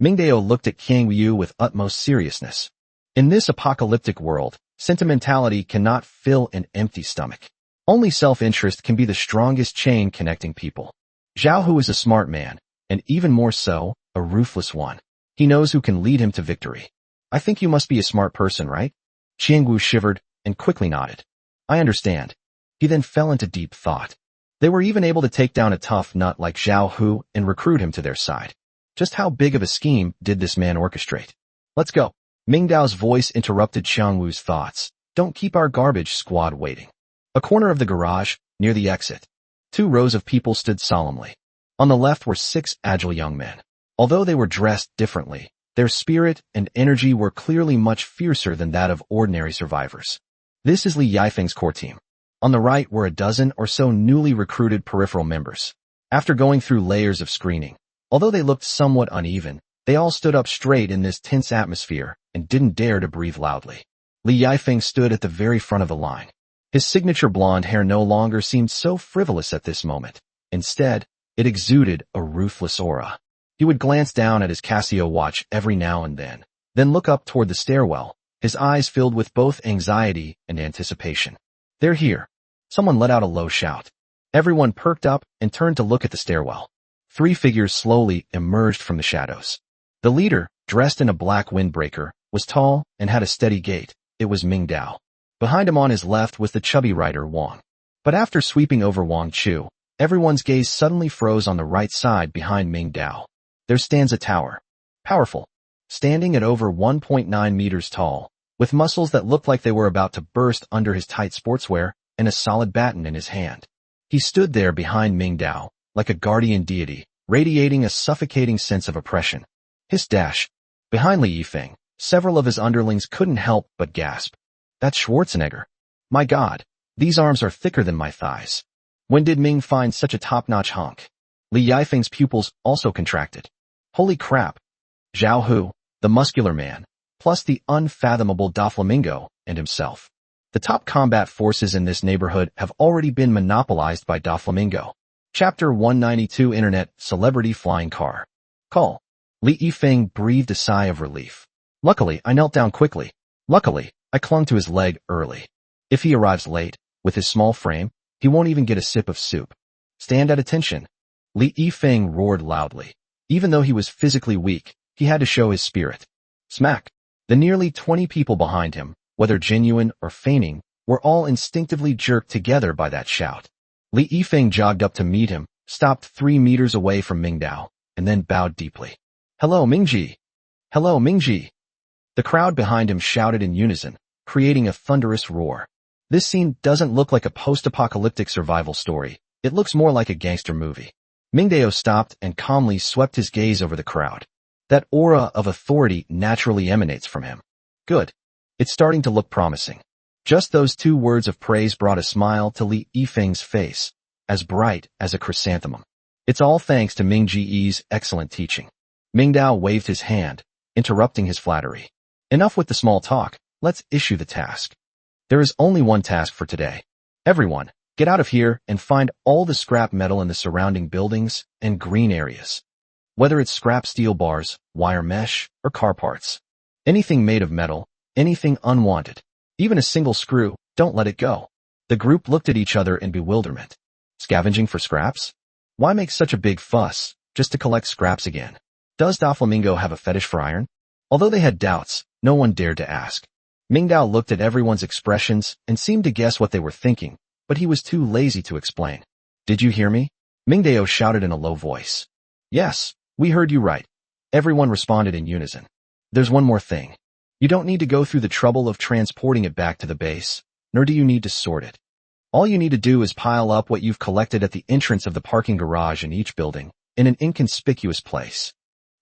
Mingdao looked at Qiangyu with utmost seriousness. In this apocalyptic world, sentimentality cannot fill an empty stomach. Only self-interest can be the strongest chain connecting people. Zhao Hu is a smart man, and even more so, a ruthless one. He knows who can lead him to victory. I think you must be a smart person, right? Qiangwu shivered and quickly nodded. I understand. He then fell into deep thought. They were even able to take down a tough nut like Zhao Hu and recruit him to their side. Just how big of a scheme did this man orchestrate? Let's go. Mingdao's voice interrupted Qiangwu's thoughts. Don't keep our garbage squad waiting. A corner of the garage, near the exit. 2 rows of people stood solemnly. On the left were 6 agile young men. Although they were dressed differently, their spirit and energy were clearly much fiercer than that of ordinary survivors. This is Li Yifeng's core team. On the right were a dozen or so newly recruited peripheral members. After going through layers of screening, although they looked somewhat uneven, they all stood up straight in this tense atmosphere and didn't dare to breathe loudly. Li Yifeng stood at the very front of the line. His signature blonde hair no longer seemed so frivolous at this moment. Instead, it exuded a ruthless aura. He would glance down at his Casio watch every now and then look up toward the stairwell, his eyes filled with both anxiety and anticipation. They're here. Someone let out a low shout. Everyone perked up and turned to look at the stairwell. 3 figures slowly emerged from the shadows. The leader, dressed in a black windbreaker, was tall and had a steady gait. It was Mingdao. Behind him on his left was the chubby rider Wang. But after sweeping over Wang Chu, everyone's gaze suddenly froze on the right side behind Mingdao. There stands a tower. Powerful. Standing at over 1.9 meters tall, with muscles that looked like they were about to burst under his tight sportswear and a solid baton in his hand. He stood there behind Mingdao, like a guardian deity, radiating a suffocating sense of oppression. Hiss dash. Behind Li Yifeng, several of his underlings couldn't help but gasp. That's Schwarzenegger. My God, these arms are thicker than my thighs. When did Ming find such a top-notch hunk? Li Yifeng's pupils also contracted. Holy crap. Zhao Hu, the muscular man, plus the unfathomable Doflamingo and himself. The top combat forces in this neighborhood have already been monopolized by Doflamingo. Chapter 192 Internet Celebrity Flying Car. Call. Li Yifeng breathed a sigh of relief. Luckily, I knelt down quickly. Luckily, I clung to his leg early. If he arrives late, with his small frame, he won't even get a sip of soup. Stand at attention. Li Yifeng roared loudly. Even though he was physically weak, he had to show his spirit. Smack. The nearly 20 people behind him, whether genuine or feigning, were all instinctively jerked together by that shout. Li Yifeng jogged up to meet him, stopped 3 meters away from Mingdao, and then bowed deeply. Hello, Mingji. Hello, Mingji. The crowd behind him shouted in unison, creating a thunderous roar. This scene doesn't look like a post-apocalyptic survival story. It looks more like a gangster movie. Mingdao stopped and calmly swept his gaze over the crowd. That aura of authority naturally emanates from him. Good. It's starting to look promising. Just those 2 words of praise brought a smile to Li Yifeng's face, as bright as a chrysanthemum. It's all thanks to Ming Ji's excellent teaching. Ming Dao waved his hand, interrupting his flattery. Enough with the small talk, let's issue the task. There is only one task for today. Everyone, get out of here and find all the scrap metal in the surrounding buildings and green areas. Whether it's scrap steel bars, wire mesh, or car parts. Anything made of metal, anything unwanted. Even a single screw, don't let it go. The group looked at each other in bewilderment. Scavenging for scraps? Why make such a big fuss, just to collect scraps again? Does Doflamingo have a fetish for iron? Although they had doubts, no one dared to ask. Ming Dao looked at everyone's expressions and seemed to guess what they were thinking, but he was too lazy to explain. Did you hear me? Ming Dao shouted in a low voice. Yes, we heard you right. Everyone responded in unison. There's one more thing. You don't need to go through the trouble of transporting it back to the base, nor do you need to sort it. All you need to do is pile up what you've collected at the entrance of the parking garage in each building, in an inconspicuous place.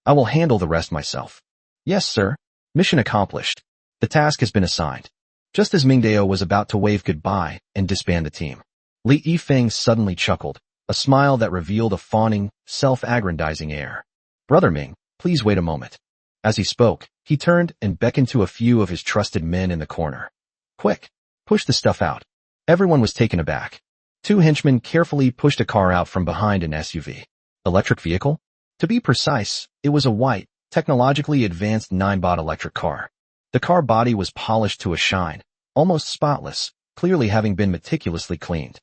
I will handle the rest myself. Yes, sir. Mission accomplished. The task has been assigned. Just as Ming Dao was about to wave goodbye and disband the team, Li Yifeng suddenly chuckled, a smile that revealed a fawning, self-aggrandizing air. Brother Ming, please wait a moment. As he spoke, he turned and beckoned to a few of his trusted men in the corner. Quick, push the stuff out. Everyone was taken aback. 2 henchmen carefully pushed a car out from behind an SUV. Electric vehicle? To be precise, it was a white, technologically advanced 9-bot electric car. The car body was polished to a shine, almost spotless, clearly having been meticulously cleaned.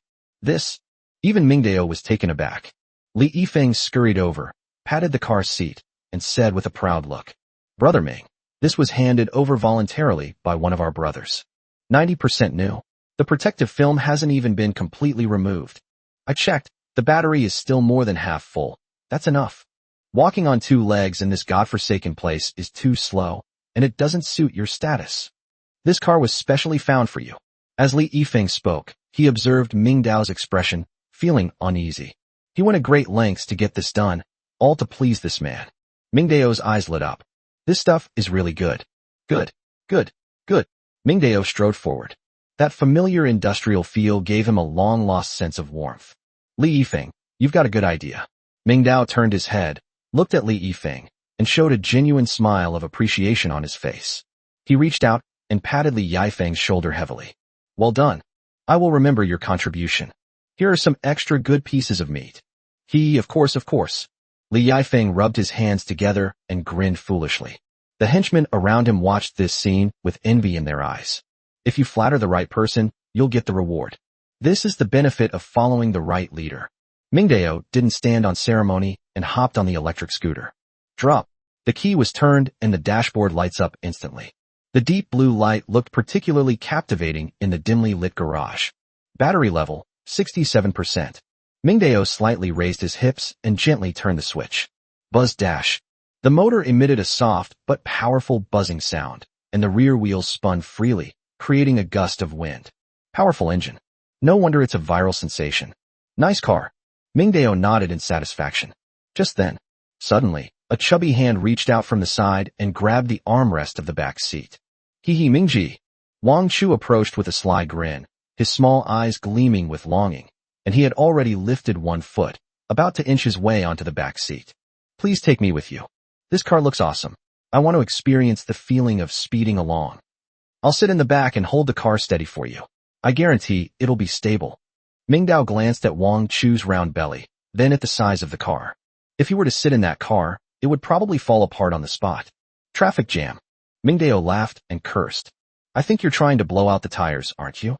Even Ming Dao was taken aback. Li Yifeng scurried over, patted the car's seat, and said with a proud look, Brother Ming, this was handed over voluntarily by one of our brothers. 90% new. The protective film hasn't even been completely removed. I checked, the battery is still more than half full. That's enough. Walking on 2 legs in this godforsaken place is too slow, and it doesn't suit your status. This car was specially found for you. As Li Yifeng spoke, he observed Ming Dao's expression, feeling uneasy. He went to great lengths to get this done, all to please this man. Ming Dao's eyes lit up. This stuff is really good. Good. Ming Dao strode forward. That familiar industrial feel gave him a long-lost sense of warmth. Li Yifeng, you've got a good idea. Ming Dao turned his head, looked at Li Yifeng, and showed a genuine smile of appreciation on his face. He reached out and patted Li Yifeng's shoulder heavily. Well done. I will remember your contribution. Here are some extra good pieces of meat. Of course. Li Yifeng rubbed his hands together and grinned foolishly. The henchmen around him watched this scene with envy in their eyes. If you flatter the right person, you'll get the reward. This is the benefit of following the right leader. Ming Dao didn't stand on ceremony and hopped on the electric scooter. Drop. The key was turned and the dashboard lights up instantly. The deep blue light looked particularly captivating in the dimly lit garage. Battery level, 67%. Ming Dao slightly raised his hips and gently turned the switch. Buzz dash. The motor emitted a soft but powerful buzzing sound, and the rear wheels spun freely, creating a gust of wind. Powerful engine. No wonder it's a viral sensation. Nice car. Ming Dao nodded in satisfaction. Just then, suddenly, a chubby hand reached out from the side and grabbed the armrest of the back seat. Hee Mingji. Wang Chu approached with a sly grin, his small eyes gleaming with longing, and he had already lifted 1 foot, about to inch his way onto the back seat. Please take me with you. This car looks awesome. I want to experience the feeling of speeding along. I'll sit in the back and hold the car steady for you. I guarantee it'll be stable. Ming Dao glanced at Wang Chu's round belly, then at the size of the car. If he were to sit in that car, it would probably fall apart on the spot. Traffic jam. Ming Dao laughed and cursed. I think you're trying to blow out the tires, aren't you?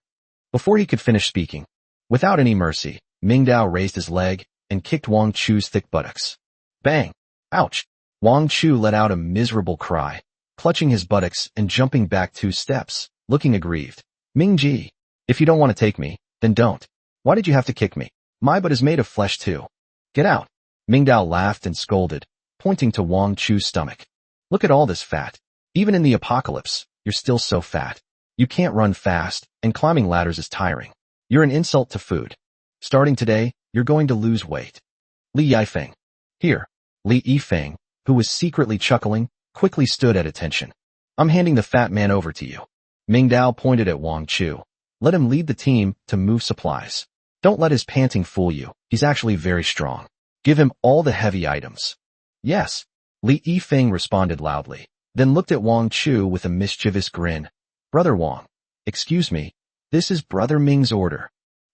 Before he could finish speaking, without any mercy, Ming Dao raised his leg and kicked Wang Chu's thick buttocks. Bang! Ouch! Wang Chu let out a miserable cry, clutching his buttocks and jumping back 2 steps, looking aggrieved. Ming Ji, if you don't want to take me, then don't. Why did you have to kick me? My butt is made of flesh too. Get out. Ming Dao laughed and scolded, pointing to Wang Chu's stomach. Look at all this fat. Even in the apocalypse, you're still so fat. You can't run fast, and climbing ladders is tiring. You're an insult to food. Starting today, you're going to lose weight. Li Yifeng. Here. Li Yifeng, who was secretly chuckling, quickly stood at attention. I'm handing the fat man over to you. Ming Dao pointed at Wang Chu. Let him lead the team to move supplies. Don't let his panting fool you. He's actually very strong. Give him all the heavy items. Yes. Li Yifeng responded loudly, then looked at Wang Chu with a mischievous grin. Brother Wang. Excuse me. This is Brother Ming's order.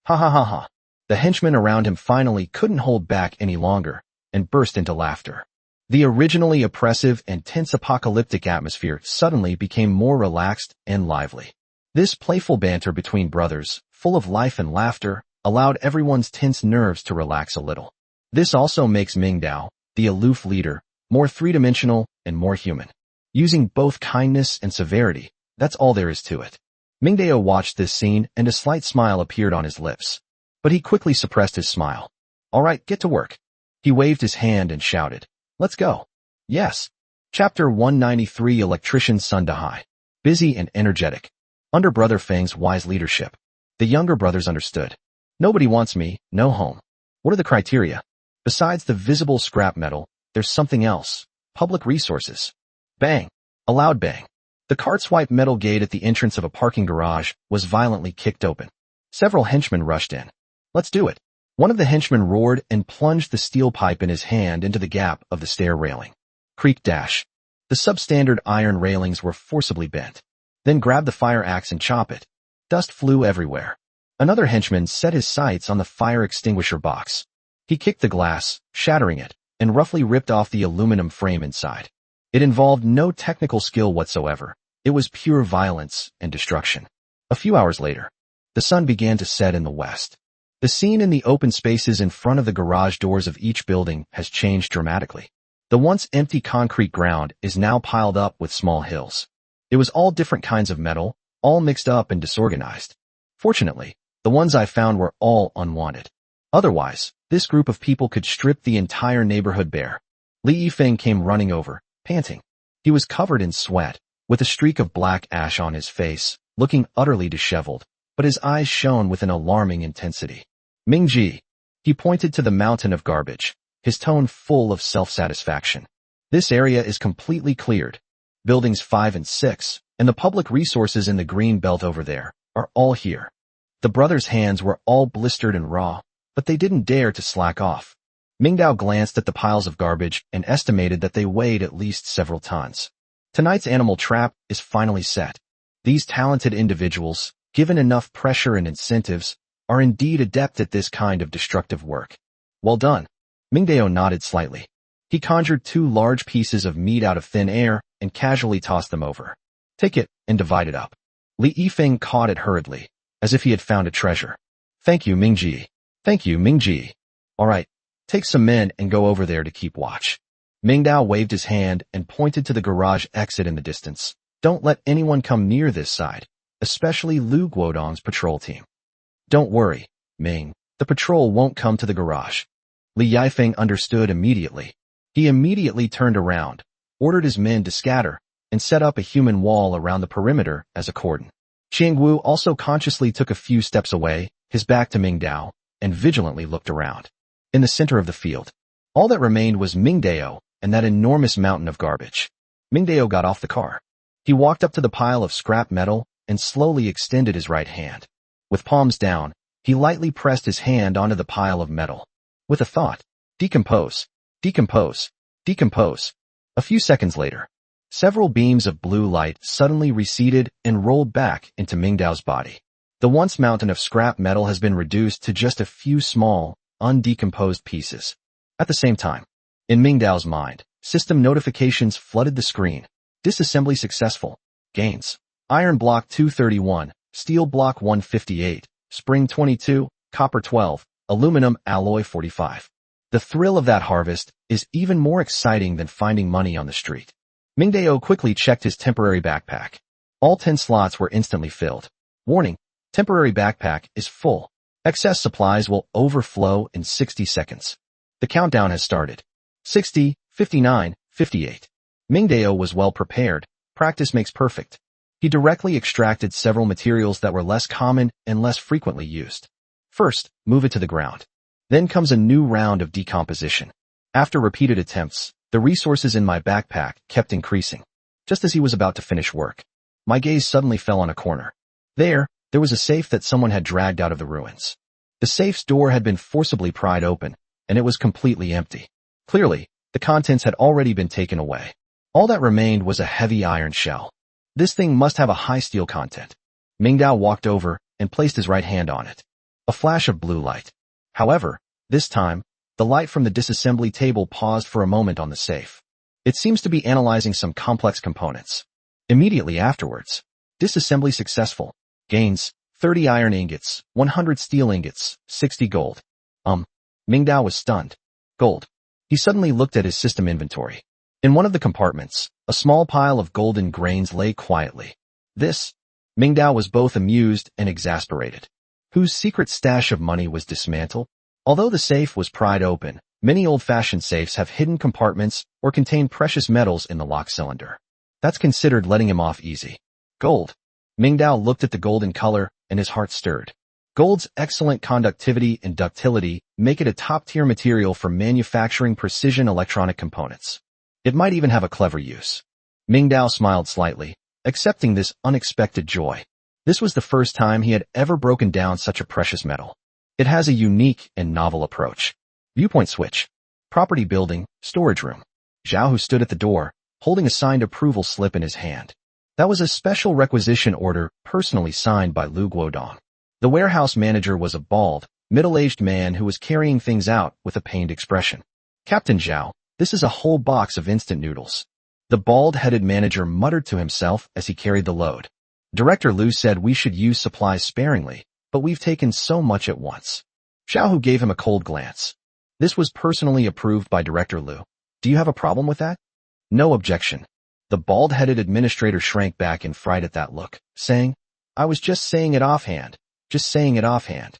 Ha ha ha ha. The henchmen around him finally couldn't hold back any longer and burst into laughter. The originally oppressive and tense apocalyptic atmosphere suddenly became more relaxed and lively. This playful banter between brothers, full of life and laughter, allowed everyone's tense nerves to relax a little. This also makes Ming Dao, the aloof leader, more three-dimensional and more human. Using both kindness and severity, that's all there is to it. Ming Dao watched this scene and a slight smile appeared on his lips. But he quickly suppressed his smile. All right, get to work. He waved his hand and shouted. Let's go. Yes. Chapter 193 Electrician Sun Dahai. Busy and energetic. Under Brother Feng's wise leadership, the younger brothers understood. Nobody wants me, no home. What are the criteria? Besides the visible scrap metal, there's something else. Public resources. Bang. A loud bang. The cart swipe metal gate at the entrance of a parking garage was violently kicked open. Several henchmen rushed in. Let's do it. One of the henchmen roared and plunged the steel pipe in his hand into the gap of the stair railing. Creak dash. The substandard iron railings were forcibly bent. Then grab the fire axe and chop it. Dust flew everywhere. Another henchman set his sights on the fire extinguisher box. He kicked the glass, shattering it, and roughly ripped off the aluminum frame inside. It involved no technical skill whatsoever. It was pure violence and destruction. A few hours later, the sun began to set in the west. The scene in the open spaces in front of the garage doors of each building has changed dramatically. The once empty concrete ground is now piled up with small hills. It was all different kinds of metal, all mixed up and disorganized. Fortunately, the ones I found were all unwanted. Otherwise, this group of people could strip the entire neighborhood bare. Li Yifeng came running over, panting. He was covered in sweat, with a streak of black ash on his face, looking utterly disheveled, but his eyes shone with an alarming intensity. Mingji. He pointed to the mountain of garbage, his tone full of self-satisfaction. This area is completely cleared. Buildings 5 and 6, and the public resources in the green belt over there, are all here. The brothers' hands were all blistered and raw, but they didn't dare to slack off. Ming Dao glanced at the piles of garbage and estimated that they weighed at least several tons. Tonight's animal trap is finally set. These talented individuals, given enough pressure and incentives, are indeed adept at this kind of destructive work. Well done. Ming Dao nodded slightly. He conjured 2 large pieces of meat out of thin air and casually tossed them over. Take it and divide it up. Li Yifeng caught it hurriedly, as if he had found a treasure. Thank you, Mingji. Thank you, Mingji. All right, take some men and go over there to keep watch. Ming Dao waved his hand and pointed to the garage exit in the distance. Don't let anyone come near this side, especially Lu Guodong's patrol team. Don't worry, Ming. The patrol won't come to the garage. Li Yifeng understood immediately. He immediately turned around, ordered his men to scatter, and set up a human wall around the perimeter as a cordon. Qiangwu also consciously took a few steps away, his back to Ming Dao, and vigilantly looked around. In the center of the field, all that remained was Ming Dao and that enormous mountain of garbage. Ming Dao got off the car. He walked up to the pile of scrap metal and slowly extended his right hand. With palms down, he lightly pressed his hand onto the pile of metal. With a thought, decompose, decompose, decompose. A few seconds later, several beams of blue light suddenly receded and rolled back into Ming Dao's body. The once mountain of scrap metal has been reduced to just a few small, undecomposed pieces. At the same time, in Ming Dao's mind, system notifications flooded the screen. Disassembly successful. Gains. Iron block 231, steel block 158, spring 22, copper 12, aluminum alloy 45. The thrill of that harvest is even more exciting than finding money on the street. Ming Dao quickly checked his temporary backpack. All 10 slots were instantly filled. Warning, temporary backpack is full. Excess supplies will overflow in 60 seconds. The countdown has started. 60, 59, 58. Ming Dao was well prepared. Practice makes perfect. He directly extracted several materials that were less common and less frequently used. First, move it to the ground. Then comes a new round of decomposition. After repeated attempts, the resources in my backpack kept increasing. Just as he was about to finish work, My gaze suddenly fell on a corner. There was a safe that someone had dragged out of the ruins. The safe's door had been forcibly pried open, and it was completely empty. Clearly, the contents had already been taken away. All that remained was a heavy iron shell. This thing must have a high steel content. Mingdao walked over and placed his right hand on it. A flash of blue light. However, this time, the light from the disassembly table paused for a moment on the safe. It seems to be analyzing some complex components. Immediately afterwards, disassembly successful. Gains, 30 iron ingots, 100 steel ingots, 60 gold. Mingdao was stunned. Gold. He suddenly looked at his system inventory. In one of the compartments, a small pile of golden grains lay quietly. Mingdao was both amused and exasperated. Whose secret stash of money was dismantled? Although the safe was pried open, many old-fashioned safes have hidden compartments or contain precious metals in the lock cylinder. That's considered letting him off easy. Gold. Mingdao looked at the golden color and his heart stirred. Gold's excellent conductivity and ductility make it a top-tier material for manufacturing precision electronic components. It might even have a clever use. Mingdao smiled slightly, accepting this unexpected joy. This was the first time he had ever broken down such a precious metal. It has a unique and novel approach. Viewpoint switch. Property building, storage room. Zhao Hu stood at the door, holding a signed approval slip in his hand. That was a special requisition order personally signed by Lu Guodong. The warehouse manager was a bald, middle-aged man who was carrying things out with a pained expression. Captain Zhao, this is a whole box of instant noodles. The bald-headed manager muttered to himself as he carried the load. Director Lu said we should use supplies sparingly, but we've taken so much at once. Zhao Hu gave him a cold glance. This was personally approved by Director Lu. Do you have a problem with that? No objection. The bald-headed administrator shrank back in fright at that look, saying, I was just saying it offhand. Just saying it offhand.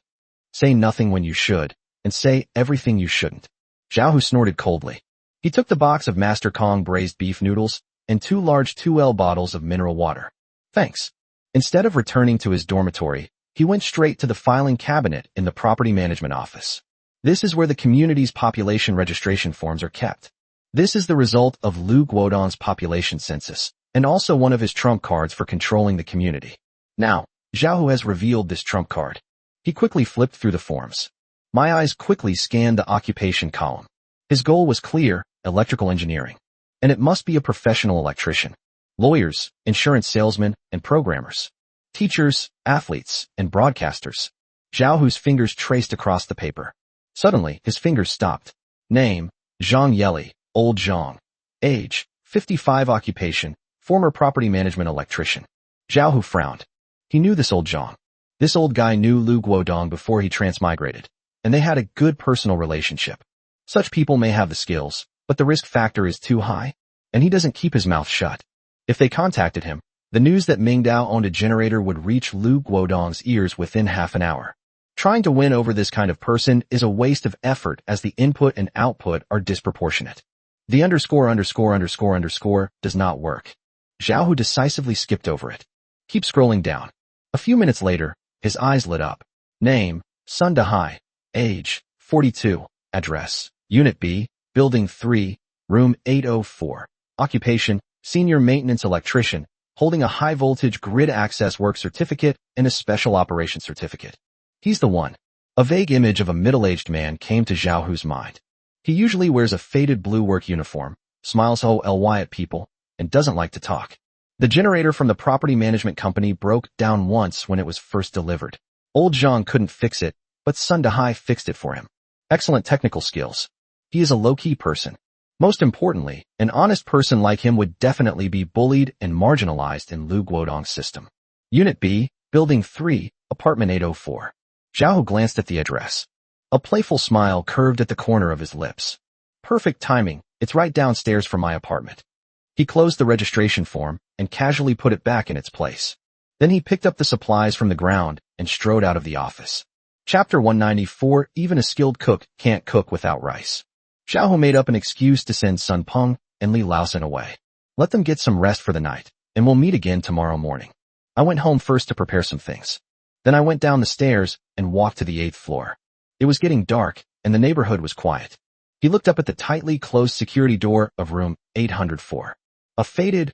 Say nothing when you should, and say everything you shouldn't. Zhao Hu snorted coldly. He took the box of Master Kong braised beef noodles and 2 large 2L bottles of mineral water. Thanks. Instead of returning to his dormitory, he went straight to the filing cabinet in the property management office. This is where the community's population registration forms are kept. This is the result of Lu Guodong's population census, and also one of his trump cards for controlling the community. Now, Zhao Hu has revealed this trump card. He quickly flipped through the forms. My eyes quickly scanned the occupation column. His goal was clear, electrical engineering. And it must be a professional electrician. Lawyers, insurance salesmen, and programmers. Teachers, athletes, and broadcasters. Zhao Hu's fingers traced across the paper. Suddenly, his fingers stopped. Name, Zhang Yeli, Old Zhang. Age, 55. Occupation, former property management electrician. Zhao Hu frowned. He knew this old Zhang. This old guy knew Lu Guodong before he transmigrated, and they had a good personal relationship. Such people may have the skills, but the risk factor is too high, and he doesn't keep his mouth shut. If they contacted him, the news that Mingdao owned a generator would reach Lu Guodong's ears within half an hour. Trying to win over this kind of person is a waste of effort as the input and output are disproportionate. The underscore does not work. Zhao Hu decisively skipped over it. Keep scrolling down. A few minutes later, his eyes lit up. Name, Sun Dahai. Age, 42. Address, Unit B, Building 3, Room 804. Occupation, Senior Maintenance Electrician, holding a high-voltage grid access work certificate and a special operations certificate. He's the one. A vague image of a middle-aged man came to Zhao Hu's mind. He usually wears a faded blue work uniform, smiles OLY at people, and doesn't like to talk. The generator from the property management company broke down once when it was first delivered. Old Zhang couldn't fix it, but Sun Dahai fixed it for him. Excellent technical skills. He is a low-key person. Most importantly, an honest person like him would definitely be bullied and marginalized in Lu Guodong's system. Unit B, Building 3, Apartment 804. Zhao Hu glanced at the address. A playful smile curved at the corner of his lips. Perfect timing, it's right downstairs from my apartment. He closed the registration form and casually put it back in its place. Then he picked up the supplies from the ground and strode out of the office. Chapter 194, Even a skilled cook can't cook without rice. Zhao Hu made up an excuse to send Sun Peng and Li Laosan away. Let them get some rest for the night, and we'll meet again tomorrow morning. I went home first to prepare some things. Then I went down the stairs and walked to the 8th floor. It was getting dark, and the neighborhood was quiet. He looked up at the tightly closed security door of room 804. A faded,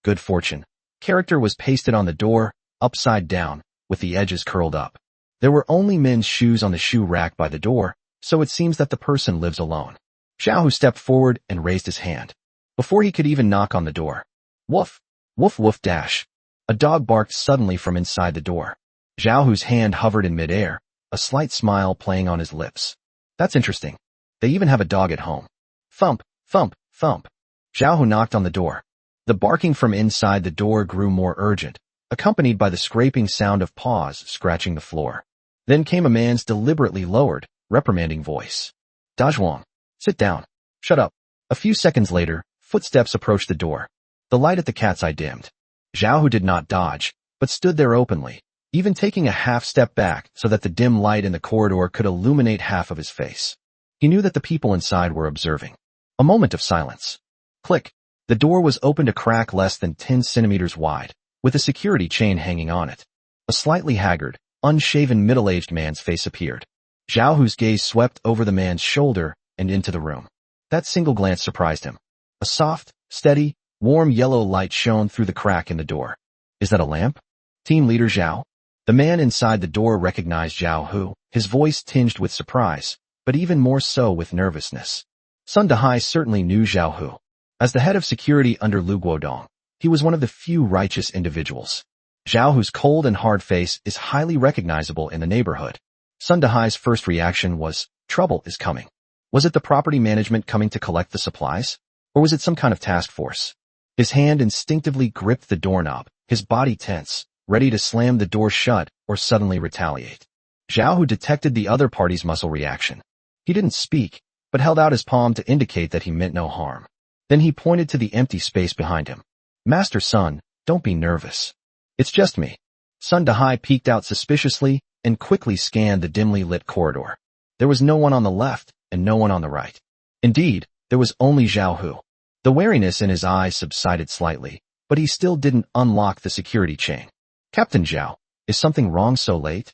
good fortune, Character was pasted on the door, upside down, with the edges curled up. There were only men's shoes on the shoe rack by the door, so it seems that the person lives alone. Xiao Hu stepped forward and raised his hand. Before he could even knock on the door. Woof! Woof woof dash. A dog barked suddenly from inside the door. Xiao Hu's hand hovered in midair, a slight smile playing on his lips. That's interesting. They even have a dog at home. Thump, thump, thump. Xiao Hu knocked on the door. The barking from inside the door grew more urgent, accompanied by the scraping sound of paws scratching the floor. Then came a man's deliberately lowered, reprimanding voice. Dazhuang, sit down. Shut up. A few seconds later, footsteps approached the door. The light at the cat's eye dimmed. Xiao Hu did not dodge, but stood there openly, even taking a half step back so that the dim light in the corridor could illuminate half of his face. He knew that the people inside were observing. A moment of silence. Click. The door was opened a crack less than 10 centimeters wide, with a security chain hanging on it. A slightly haggard, unshaven middle-aged man's face appeared. Xiao Hu's gaze swept over the man's shoulder and into the room. That single glance surprised him. A soft, steady, warm yellow light shone through the crack in the door. Is that a lamp? Team leader Zhao? The man inside the door recognized Xiao Hu, his voice tinged with surprise, but even more so with nervousness. Sun Dahai certainly knew Xiao Hu. As the head of security under Lu Guodong, he was one of the few righteous individuals. Xiao Hu's cold and hard face is highly recognizable in the neighborhood. Sun Dahai's first reaction was, trouble is coming. Was it the property management coming to collect the supplies? Or was it some kind of task force? His hand instinctively gripped the doorknob, his body tense, ready to slam the door shut or suddenly retaliate. Xiao Hu detected the other party's muscle reaction. He didn't speak, but held out his palm to indicate that he meant no harm. Then he pointed to the empty space behind him. Master Sun, don't be nervous. It's just me. Sun Dahai peeked out suspiciously and quickly scanned the dimly lit corridor. There was no one on the left and no one on the right. Indeed, there was only Xiao Hu. The wariness in his eyes subsided slightly, but he still didn't unlock the security chain. Captain Zhao, is something wrong so late?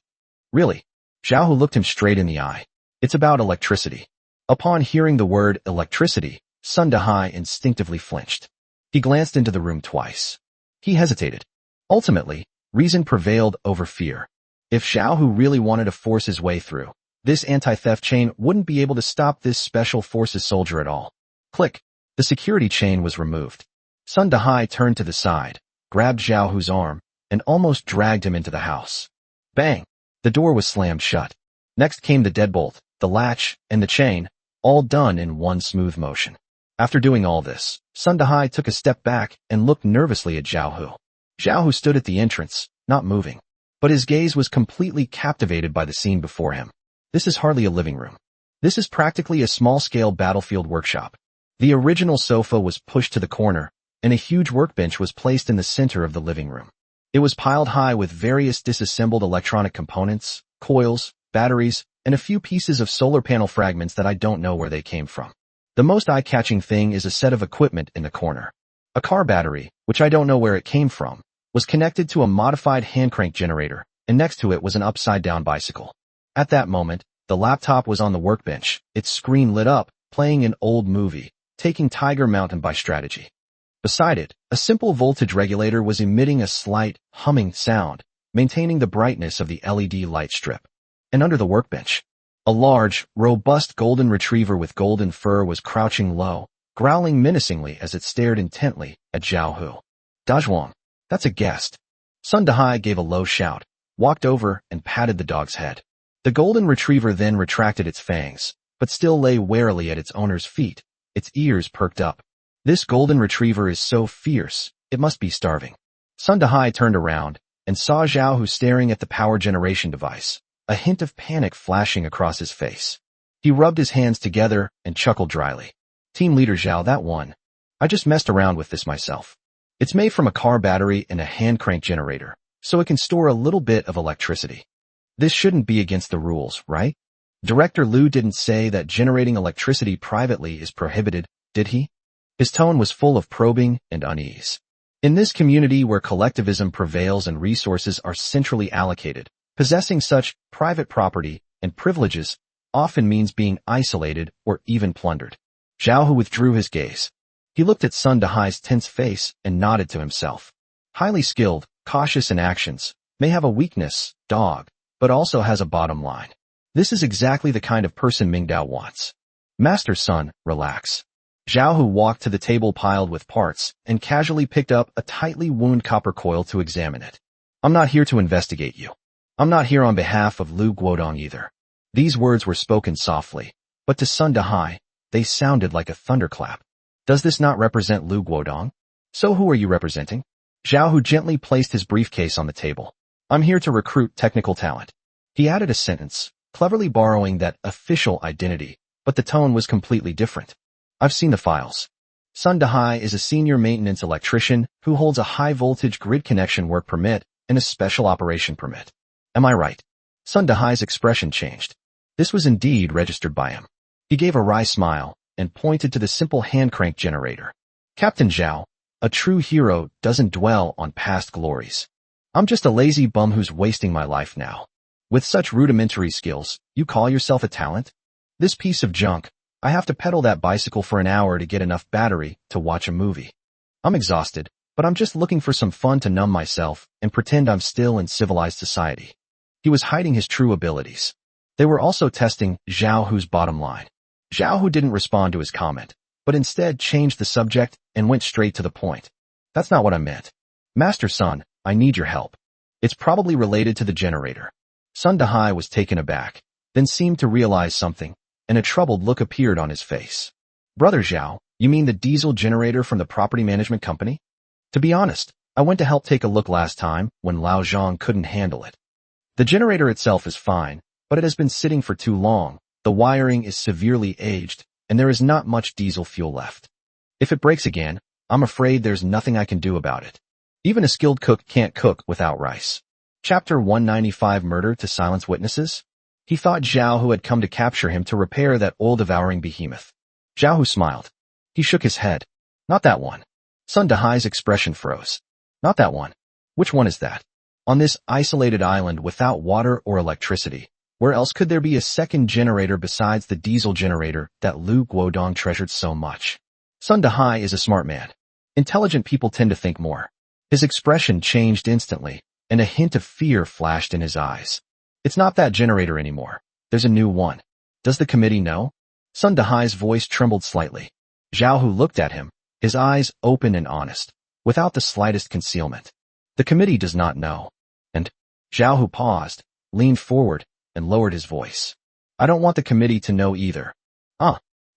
Really? Xiao Hu looked him straight in the eye. It's about electricity. Upon hearing the word electricity, Sun Dahai instinctively flinched. He glanced into the room twice. He hesitated. Ultimately, reason prevailed over fear. If Xiao Hu really wanted to force his way through, this anti-theft chain wouldn't be able to stop this special forces soldier at all. Click. The security chain was removed. Sun Dahai turned to the side, grabbed Xiao Hu's arm, and almost dragged him into the house. Bang! The door was slammed shut. Next came the deadbolt, the latch, and the chain, all done in one smooth motion. After doing all this, Sun Dahai took a step back and looked nervously at Xiao Hu. Xiao Hu stood at the entrance, not moving. But his gaze was completely captivated by the scene before him. This is hardly a living room. This is practically a small-scale battlefield workshop. The original sofa was pushed to the corner, and a huge workbench was placed in the center of the living room. It was piled high with various disassembled electronic components, coils, batteries, and a few pieces of solar panel fragments that I don't know where they came from. The most eye-catching thing is a set of equipment in the corner. A car battery, which I don't know where it came from, was connected to a modified hand crank generator, and next to it was an upside-down bicycle. At that moment, the laptop was on the workbench, its screen lit up, playing an old movie, Taking Tiger Mountain by Strategy. Beside it, a simple voltage regulator was emitting a slight, humming sound, maintaining the brightness of the LED light strip. And under the workbench, a large, robust golden retriever with golden fur was crouching low, growling menacingly as it stared intently at Xiao Hu. Dazhuang, that's a guest. Sun Dahai gave a low shout, walked over and patted the dog's head. The golden retriever then retracted its fangs, but still lay warily at its owner's feet, its ears perked up. This golden retriever is so fierce, it must be starving. Sun Dahai turned around and saw Xiao Hu staring at the power generation device, a hint of panic flashing across his face. He rubbed his hands together and chuckled dryly. Team leader Zhao, that one. I just messed around with this myself. It's made from a car battery and a hand crank generator, so it can store a little bit of electricity. This shouldn't be against the rules, right? Director Liu didn't say that generating electricity privately is prohibited, did he? His tone was full of probing and unease. In this community where collectivism prevails and resources are centrally allocated, possessing such private property and privileges often means being isolated or even plundered. Xiao Hu withdrew his gaze. He looked at Sun Dahai's tense face and nodded to himself. Highly skilled, cautious in actions, may have a weakness, dog, but also has a bottom line. This is exactly the kind of person Mingdao wants. Master Sun, relax. Zhao Hu walked to the table piled with parts and casually picked up a tightly wound copper coil to examine it. I'm not here to investigate you. I'm not here on behalf of Lu Guodong either. These words were spoken softly, but to Sun Dahai, they sounded like a thunderclap. Does this not represent Lu Guodong? So who are you representing? Zhao Hu gently placed his briefcase on the table. I'm here to recruit technical talent. He added a sentence, cleverly borrowing that official identity, but the tone was completely different. I've seen the files. Sun Dahai is a senior maintenance electrician who holds a high-voltage grid connection work permit and a special operation permit. Am I right? Sun Dahai's expression changed. This was indeed registered by him. He gave a wry smile and pointed to the simple hand-crank generator. Captain Zhao, a true hero doesn't dwell on past glories. I'm just a lazy bum who's wasting my life now. With such rudimentary skills, you call yourself a talent? This piece of junk, I have to pedal that bicycle for an hour to get enough battery to watch a movie. I'm exhausted, but I'm just looking for some fun to numb myself and pretend I'm still in civilized society. He was hiding his true abilities. They were also testing Zhao Hu's bottom line. Zhao Hu didn't respond to his comment, but instead changed the subject and went straight to the point. That's not what I meant. Master Sun, I need your help. It's probably related to the generator. Sun Dahai was taken aback, then seemed to realize something, and a troubled look appeared on his face. Brother Zhao, you mean the diesel generator from the property management company? To be honest, I went to help take a look last time when Lao Zhang couldn't handle it. The generator itself is fine, but it has been sitting for too long, the wiring is severely aged, and there is not much diesel fuel left. If it breaks again, I'm afraid there's nothing I can do about it. Even a skilled cook can't cook without rice. Chapter 195 Murder to Silence Witnesses? He thought Zhao Hu had come to capture him to repair that oil-devouring behemoth. Zhao Hu smiled. He shook his head. Not that one. Sun Dahai's expression froze. Not that one. Which one is that? On this isolated island without water or electricity, where else could there be a second generator besides the diesel generator that Lu Guodong treasured so much? Sun Dahai is a smart man. Intelligent people tend to think more. His expression changed instantly, and a hint of fear flashed in his eyes. It's not that generator anymore. There's a new one. Does the committee know? Sun Dahai's voice trembled slightly. Zhao Hu looked at him, his eyes open and honest, without the slightest concealment. The committee does not know. And Zhao Hu paused, leaned forward, and lowered his voice. I don't want the committee to know either.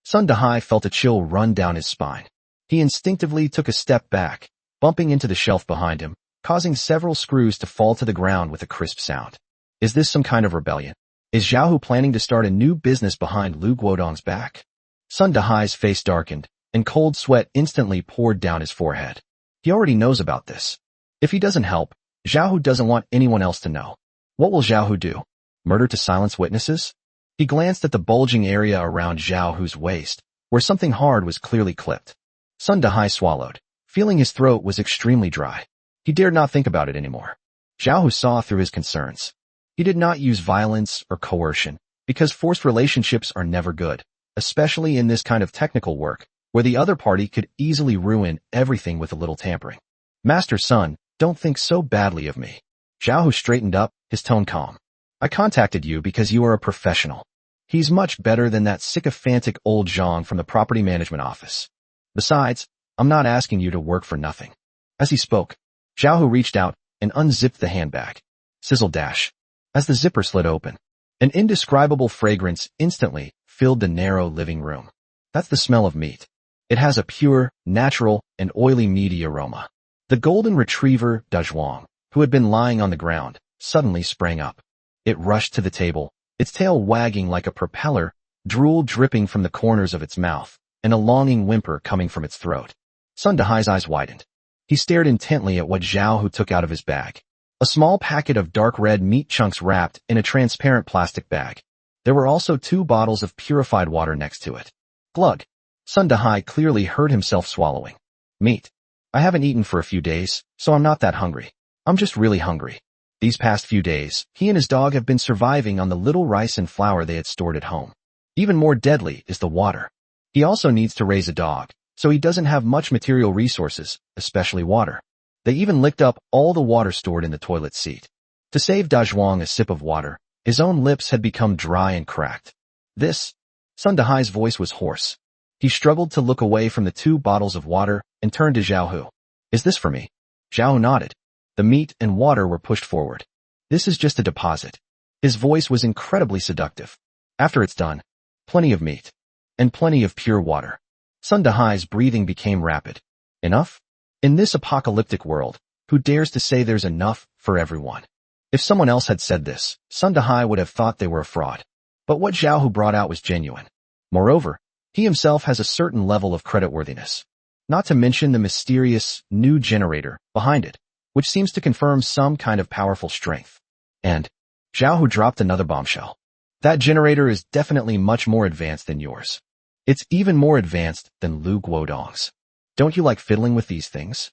Sun Dahai felt a chill run down his spine. He instinctively took a step back, bumping into the shelf behind him, causing several screws to fall to the ground with a crisp sound. Is this some kind of rebellion? Is Zhao Hu planning to start a new business behind Lu Guodong's back? Sun Dahai's face darkened, and cold sweat instantly poured down his forehead. He already knows about this. If he doesn't help, Zhao Hu doesn't want anyone else to know. What will Zhao Hu do? Murder to silence witnesses? He glanced at the bulging area around Zhao Hu's waist, where something hard was clearly clipped. Sun Dahai swallowed, feeling his throat was extremely dry. He dared not think about it anymore. Zhao Hu saw through his concerns. He did not use violence or coercion, because forced relationships are never good, especially in this kind of technical work, where the other party could easily ruin everything with a little tampering. Master Sun, don't think so badly of me. Zhao Hu straightened up, his tone calm. I contacted you because you are a professional. He's much better than that sycophantic old Zhang from the property management office. Besides, I'm not asking you to work for nothing. As he spoke, Zhao Hu reached out and unzipped the handbag. Sizzle dash. As the zipper slid open, an indescribable fragrance instantly filled the narrow living room. That's the smell of meat. It has a pure, natural, and oily meaty aroma. The golden retriever, Dazhuang, who had been lying on the ground, suddenly sprang up. It rushed to the table, its tail wagging like a propeller, drool dripping from the corners of its mouth, and a longing whimper coming from its throat. Sun Dahai's eyes widened. He stared intently at what Zhao Hu took out of his bag. A small packet of dark red meat chunks wrapped in a transparent plastic bag. There were also 2 bottles of purified water next to it. Glug. Sun Dahai clearly heard himself swallowing. Meat. I haven't eaten for a few days, so I'm not that hungry. I'm just really hungry. These past few days, he and his dog have been surviving on the little rice and flour they had stored at home. Even more deadly is the water. He also needs to raise a dog, so he doesn't have much material resources, especially water. They even licked up all the water stored in the toilet seat. To save Dazhuang a sip of water, his own lips had become dry and cracked. This? Sun Dahai's voice was hoarse. He struggled to look away from the 2 bottles of water and turned to Xiaohu. Is this for me? Xiaohu nodded. The meat and water were pushed forward. This is just a deposit. His voice was incredibly seductive. After it's done, plenty of meat. And plenty of pure water. Sun Dahai's breathing became rapid. Enough? In this apocalyptic world, who dares to say there's enough for everyone? If someone else had said this, Sun Dahai would have thought they were a fraud. But what Xiaohu brought out was genuine. Moreover, he himself has a certain level of creditworthiness. Not to mention the mysterious new generator behind it, which seems to confirm some kind of powerful strength. And Xiaohu dropped another bombshell. That generator is definitely much more advanced than yours. It's even more advanced than Lu Guodong's. Don't you like fiddling with these things?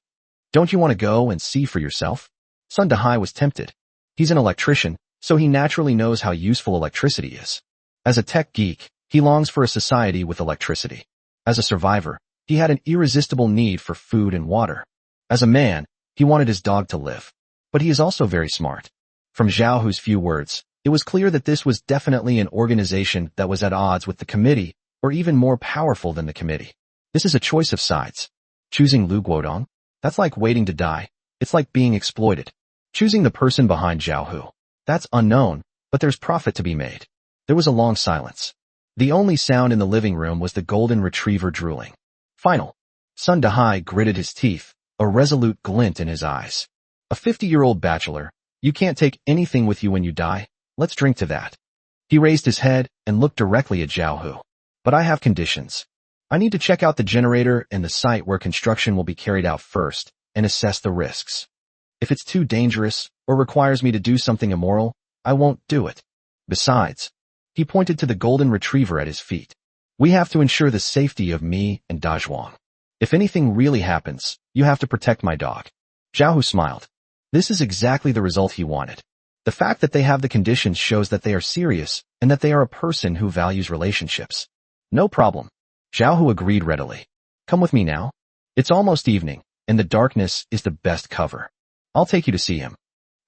Don't you want to go and see for yourself? Sun Dahai was tempted. He's an electrician, so he naturally knows how useful electricity is. As a tech geek, he longs for a society with electricity. As a survivor, he had an irresistible need for food and water. As a man, he wanted his dog to live. But he is also very smart. From Xiaohu's few words, it was clear that this was definitely an organization that was at odds with the committee, or even more powerful than the committee. This is a choice of sides. Choosing Lu Guodong? That's like waiting to die. It's like being exploited. Choosing the person behind Xiaohu. That's unknown, but there's profit to be made. There was a long silence. The only sound in the living room was the golden retriever drooling. Final. Sun Dahai gritted his teeth, a resolute glint in his eyes. A 50-year-old bachelor. You can't take anything with you when you die. Let's drink to that. He raised his head and looked directly at Xiaohu. But I have conditions. I need to check out the generator and the site where construction will be carried out first, and assess the risks. If it's too dangerous, or requires me to do something immoral, I won't do it. Besides, he pointed to the golden retriever at his feet. We have to ensure the safety of me and Dazhuang. If anything really happens, you have to protect my dog. Xiaohu smiled. This is exactly the result he wanted. The fact that they have the conditions shows that they are serious, and that they are a person who values relationships. No problem. Xiaohu agreed readily. Come with me now. It's almost evening, and the darkness is the best cover. I'll take you to see him.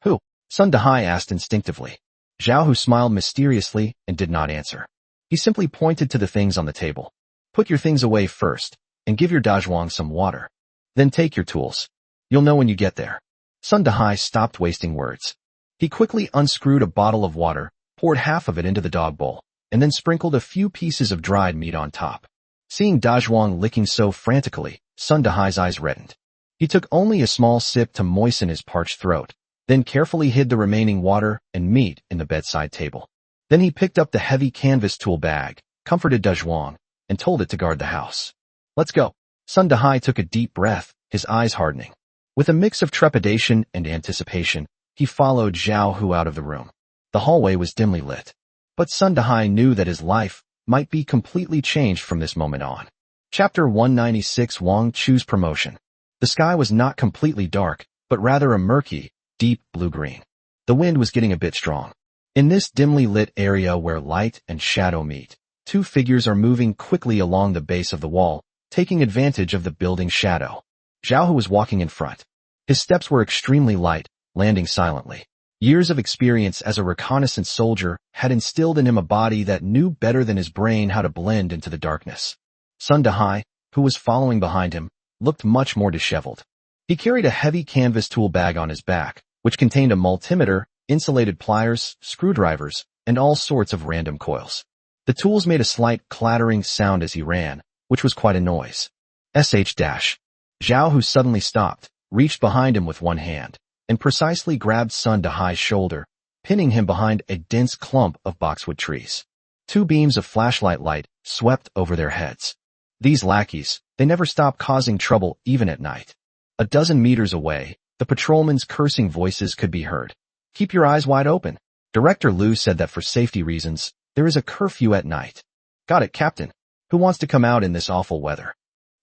Who? Sun Dahai asked instinctively. Xiaohu smiled mysteriously and did not answer. He simply pointed to the things on the table. Put your things away first, and give your Dazhuang some water. Then take your tools. You'll know when you get there. Sun Dahai stopped wasting words. He quickly unscrewed a bottle of water, poured half of it into the dog bowl, and then sprinkled a few pieces of dried meat on top. Seeing Dazhuang licking so frantically, Sun Dahai's eyes reddened. He took only a small sip to moisten his parched throat, then carefully hid the remaining water and meat in the bedside table. Then he picked up the heavy canvas tool bag, comforted Dazhuang, and told it to guard the house. Let's go. Sun Dahai took a deep breath, his eyes hardening. With a mix of trepidation and anticipation, he followed Xiaohu out of the room. The hallway was dimly lit. But Sun Dahai knew that his life might be completely changed from this moment on. Chapter 196 Wang Chu's Promotion. The sky was not completely dark, but rather a murky, deep blue-green. The wind was getting a bit strong. In this dimly lit area where light and shadow meet, 2 figures are moving quickly along the base of the wall, taking advantage of the building's shadow. Xiaohu was walking in front. His steps were extremely light, landing silently. Years of experience as a reconnaissance soldier had instilled in him a body that knew better than his brain how to blend into the darkness. Sun Dahai, who was following behind him, looked much more disheveled. He carried a heavy canvas tool bag on his back, which contained a multimeter, insulated pliers, screwdrivers, and all sorts of random coils. The tools made a slight clattering sound as he ran, which was quite a noise. Xiao, who suddenly stopped, reached behind him with one hand, and precisely grabbed Sun Dahai's shoulder, pinning him behind a dense clump of boxwood trees. 2 beams of flashlight light swept over their heads. These lackeys, they never stopped causing trouble even at night. A dozen meters away, the patrolmen's cursing voices could be heard. Keep your eyes wide open. Director Lu said that for safety reasons, there is a curfew at night. Got it, Captain. Who wants to come out in this awful weather?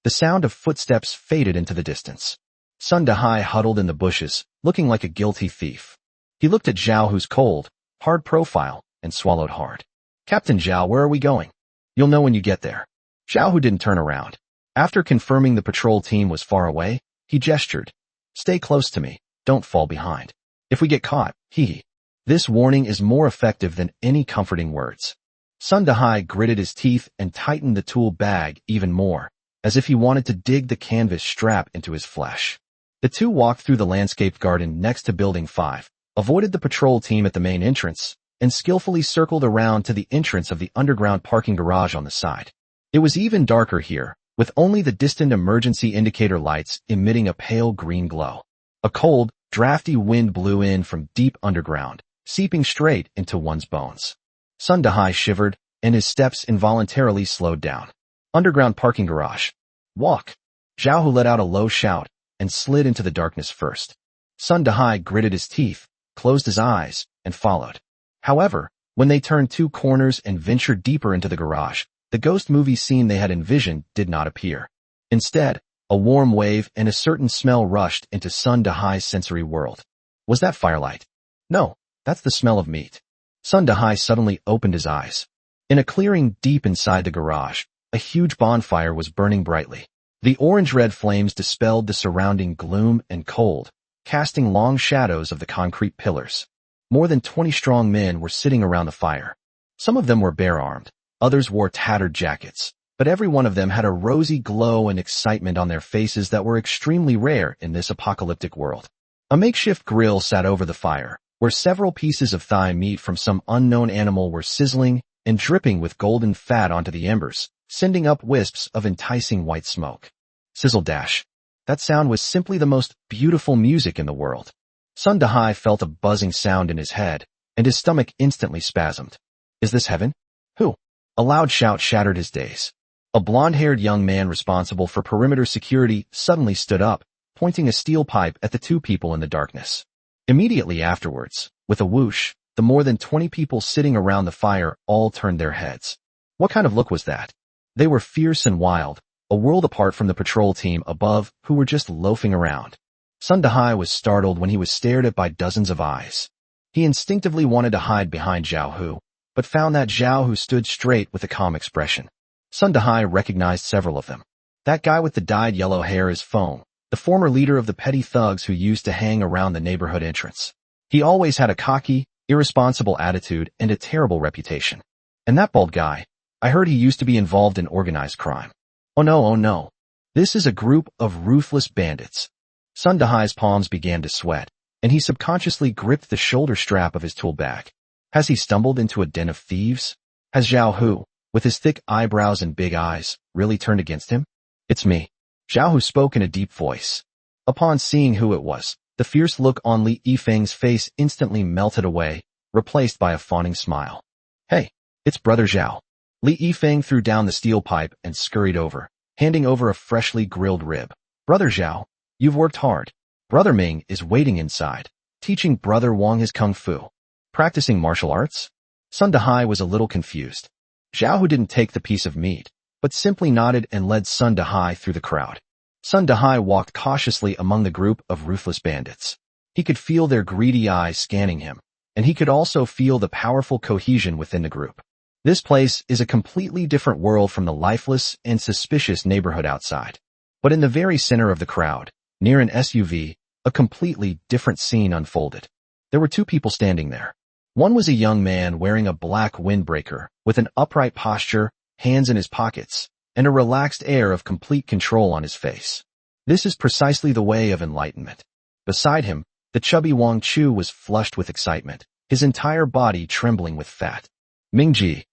The sound of footsteps faded into the distance. Sun Dahai huddled in the bushes, looking like a guilty thief. He looked at Xiaohu's cold, hard profile, and swallowed hard. Captain Xiao, where are we going? You'll know when you get there. Xiaohu didn't turn around. After confirming the patrol team was far away, he gestured. Stay close to me. Don't fall behind. If we get caught, hee. This warning is more effective than any comforting words. Sun Dahai gritted his teeth and tightened the tool bag even more, as if he wanted to dig the canvas strap into his flesh. The two walked through the landscaped garden next to Building 5, avoided the patrol team at the main entrance, and skillfully circled around to the entrance of the underground parking garage on the side. It was even darker here, with only the distant emergency indicator lights emitting a pale green glow. A cold, drafty wind blew in from deep underground, seeping straight into one's bones. Sun Dahai shivered, and his steps involuntarily slowed down. Underground parking garage. Walk. Zhao Hu let out a low shout and slid into the darkness first. Sun Dahai gritted his teeth, closed his eyes, and followed. However, when they turned two corners and ventured deeper into the garage, the ghost movie scene they had envisioned did not appear. Instead, a warm wave and a certain smell rushed into Sun Dahai's sensory world. Was that firelight? No, that's the smell of meat. Sun Dahai suddenly opened his eyes. In a clearing deep inside the garage, a huge bonfire was burning brightly. The orange-red flames dispelled the surrounding gloom and cold, casting long shadows of the concrete pillars. More than 20 strong men were sitting around the fire. Some of them were bare-armed, others wore tattered jackets, but every one of them had a rosy glow and excitement on their faces that were extremely rare in this apocalyptic world. A makeshift grill sat over the fire, where several pieces of thigh meat from some unknown animal were sizzling and dripping with golden fat onto the embers, sending up wisps of enticing white smoke. Sizzle dash. That sound was simply the most beautiful music in the world. Sun Dahai felt a buzzing sound in his head, and his stomach instantly spasmed. Is this heaven? Who? A loud shout shattered his daze. A blonde-haired young man responsible for perimeter security suddenly stood up, pointing a steel pipe at the two people in the darkness. Immediately afterwards, with a whoosh, the more than 20 people sitting around the fire all turned their heads. What kind of look was that? They were fierce and wild, a world apart from the patrol team above who were just loafing around. Sun Dahai was startled when he was stared at by dozens of eyes. He instinctively wanted to hide behind Zhao Hu, but found that Zhao Hu stood straight with a calm expression. Sun Dahai recognized several of them. That guy with the dyed yellow hair is Feng, the former leader of the petty thugs who used to hang around the neighborhood entrance. He always had a cocky, irresponsible attitude and a terrible reputation. And that bald guy, I heard he used to be involved in organized crime. Oh no. This is a group of ruthless bandits. Sun Dahai's palms began to sweat, and he subconsciously gripped the shoulder strap of his tool bag. Has he stumbled into a den of thieves? Has Zhao Hu, with his thick eyebrows and big eyes, really turned against him? It's me. Zhao Hu spoke in a deep voice. Upon seeing who it was, the fierce look on Li Yifeng's face instantly melted away, replaced by a fawning smile. Hey, it's Brother Zhao. Li Yifeng threw down the steel pipe and scurried over, handing over a freshly grilled rib. Brother Zhao, you've worked hard. Brother Ming is waiting inside, teaching Brother Wang his kung fu. Practicing martial arts? Sun Dahai was a little confused. Zhao Hu didn't take the piece of meat, but simply nodded and led Sun Dahai through the crowd. Sun Dahai walked cautiously among the group of ruthless bandits. He could feel their greedy eyes scanning him, and he could also feel the powerful cohesion within the group. This place is a completely different world from the lifeless and suspicious neighborhood outside. But in the very center of the crowd, near an SUV, a completely different scene unfolded. There were two people standing there. One was a young man wearing a black windbreaker, with an upright posture, hands in his pockets, and a relaxed air of complete control on his face. This is precisely the way of enlightenment. Beside him, the chubby Wang Chu was flushed with excitement, his entire body trembling with fat. Mingji.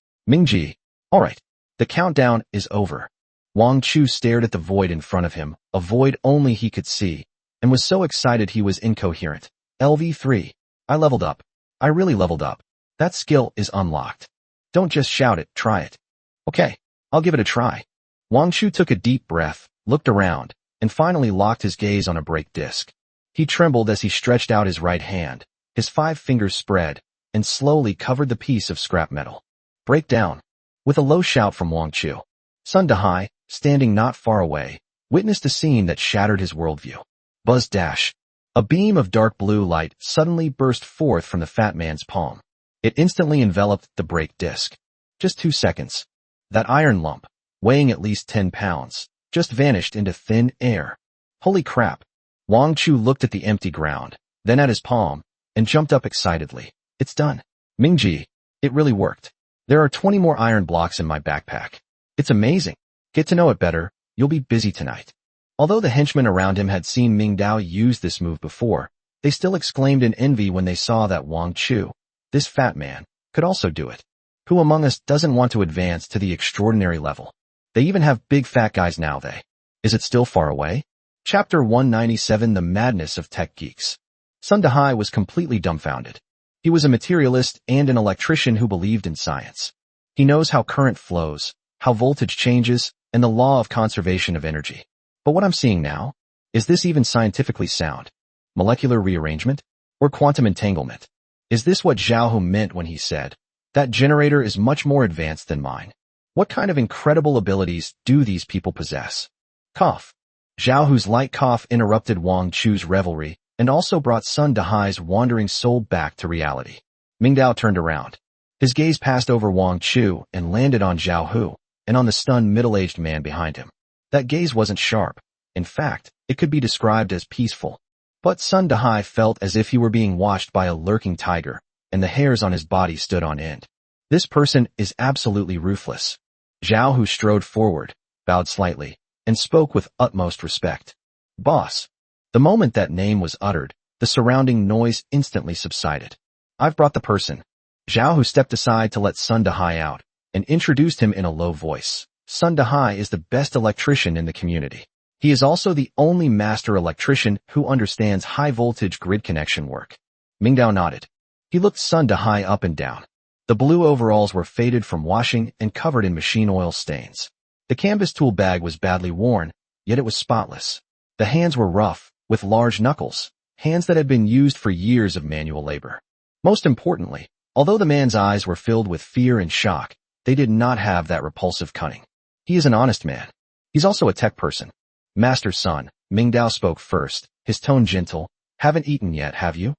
All right, the countdown is over. Wang Chu stared at the void in front of him, a void only he could see, and was so excited he was incoherent. LV3. I leveled up. I really leveled up. That skill is unlocked. Don't just shout it, try it. Okay, I'll give it a try. Wang Chu took a deep breath, looked around, and finally locked his gaze on a brake disc. He trembled as he stretched out his right hand, his 5 fingers spread, and slowly covered the piece of scrap metal. Break down. With a low shout from Wang Chu, Sun Dahai, standing not far away, witnessed a scene that shattered his worldview. Buzz dash. A beam of dark blue light suddenly burst forth from the fat man's palm. It instantly enveloped the brake disc. Just 2 seconds. That iron lump, weighing at least 10 pounds, just vanished into thin air. Holy crap. Wang Chu looked at the empty ground, then at his palm, and jumped up excitedly. It's done. Mingji, it really worked. There are 20 more iron blocks in my backpack. It's amazing. Get to know it better, you'll be busy tonight. Although the henchmen around him had seen Ming Dao use this move before, they still exclaimed in envy when they saw that Wang Chu, this fat man, could also do it. Who among us doesn't want to advance to the extraordinary level? They even have big fat guys now. Is it still far away? Chapter 197 The Madness of Tech Geeks. Sun Dahai was completely dumbfounded. He was a materialist and an electrician who believed in science. He knows how current flows, how voltage changes, and the law of conservation of energy. But what I'm seeing now? Is this even scientifically sound? Molecular rearrangement? Or quantum entanglement? Is this what Zhao Hu meant when he said, that generator is much more advanced than mine? What kind of incredible abilities do these people possess? Cough. Zhao Hu's light cough interrupted Wang Chu's revelry and also brought Sun Dahai's wandering soul back to reality. Ming Dao turned around. His gaze passed over Wang Chu and landed on Zhao Hu and on the stunned middle-aged man behind him. That gaze wasn't sharp. In fact, it could be described as peaceful. But Sun Dahai felt as if he were being watched by a lurking tiger, and the hairs on his body stood on end. This person is absolutely ruthless. Zhao Hu strode forward, bowed slightly, and spoke with utmost respect. Boss. The moment that name was uttered, the surrounding noise instantly subsided. I've brought the person. Zhao Hu stepped aside to let Sun Dahai out, and introduced him in a low voice. Sun Dahai is the best electrician in the community. He is also the only master electrician who understands high-voltage grid connection work. Ming Dao nodded. He looked Sun Dahai up and down. The blue overalls were faded from washing and covered in machine oil stains. The canvas tool bag was badly worn, yet it was spotless. The hands were rough, with large knuckles, hands that had been used for years of manual labor. Most importantly, although the man's eyes were filled with fear and shock, they did not have that repulsive cunning. He is an honest man. He's also a tech person. Master Sun, Ming Dao spoke first, his tone gentle. Haven't eaten yet, have you?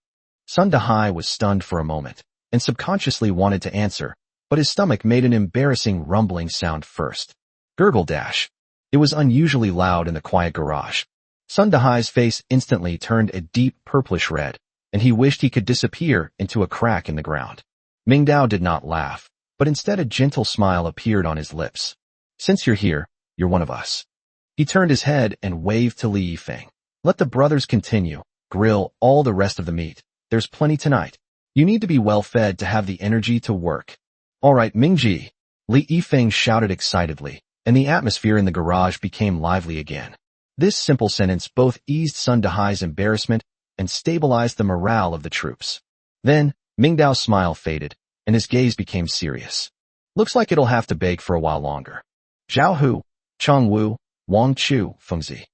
Sun Dahai was stunned for a moment, and subconsciously wanted to answer, but his stomach made an embarrassing rumbling sound first. Gurgle dash. It was unusually loud in the quiet garage. Sun Dahai's face instantly turned a deep purplish red, and he wished he could disappear into a crack in the ground. Ming Dao did not laugh, but instead a gentle smile appeared on his lips. Since you're here, you're one of us. He turned his head and waved to Li Yifeng. Let the brothers continue. Grill all the rest of the meat. There's plenty tonight. You need to be well fed to have the energy to work. All right, Mingji. Li Yifeng shouted excitedly, and the atmosphere in the garage became lively again. This simple sentence both eased Sun Dahai's embarrassment and stabilized the morale of the troops. Then, Ming Dao's smile faded, and his gaze became serious. Looks like it'll have to bake for a while longer. Zhao Hu, Chang Wu, Wang Chu, Fengzi.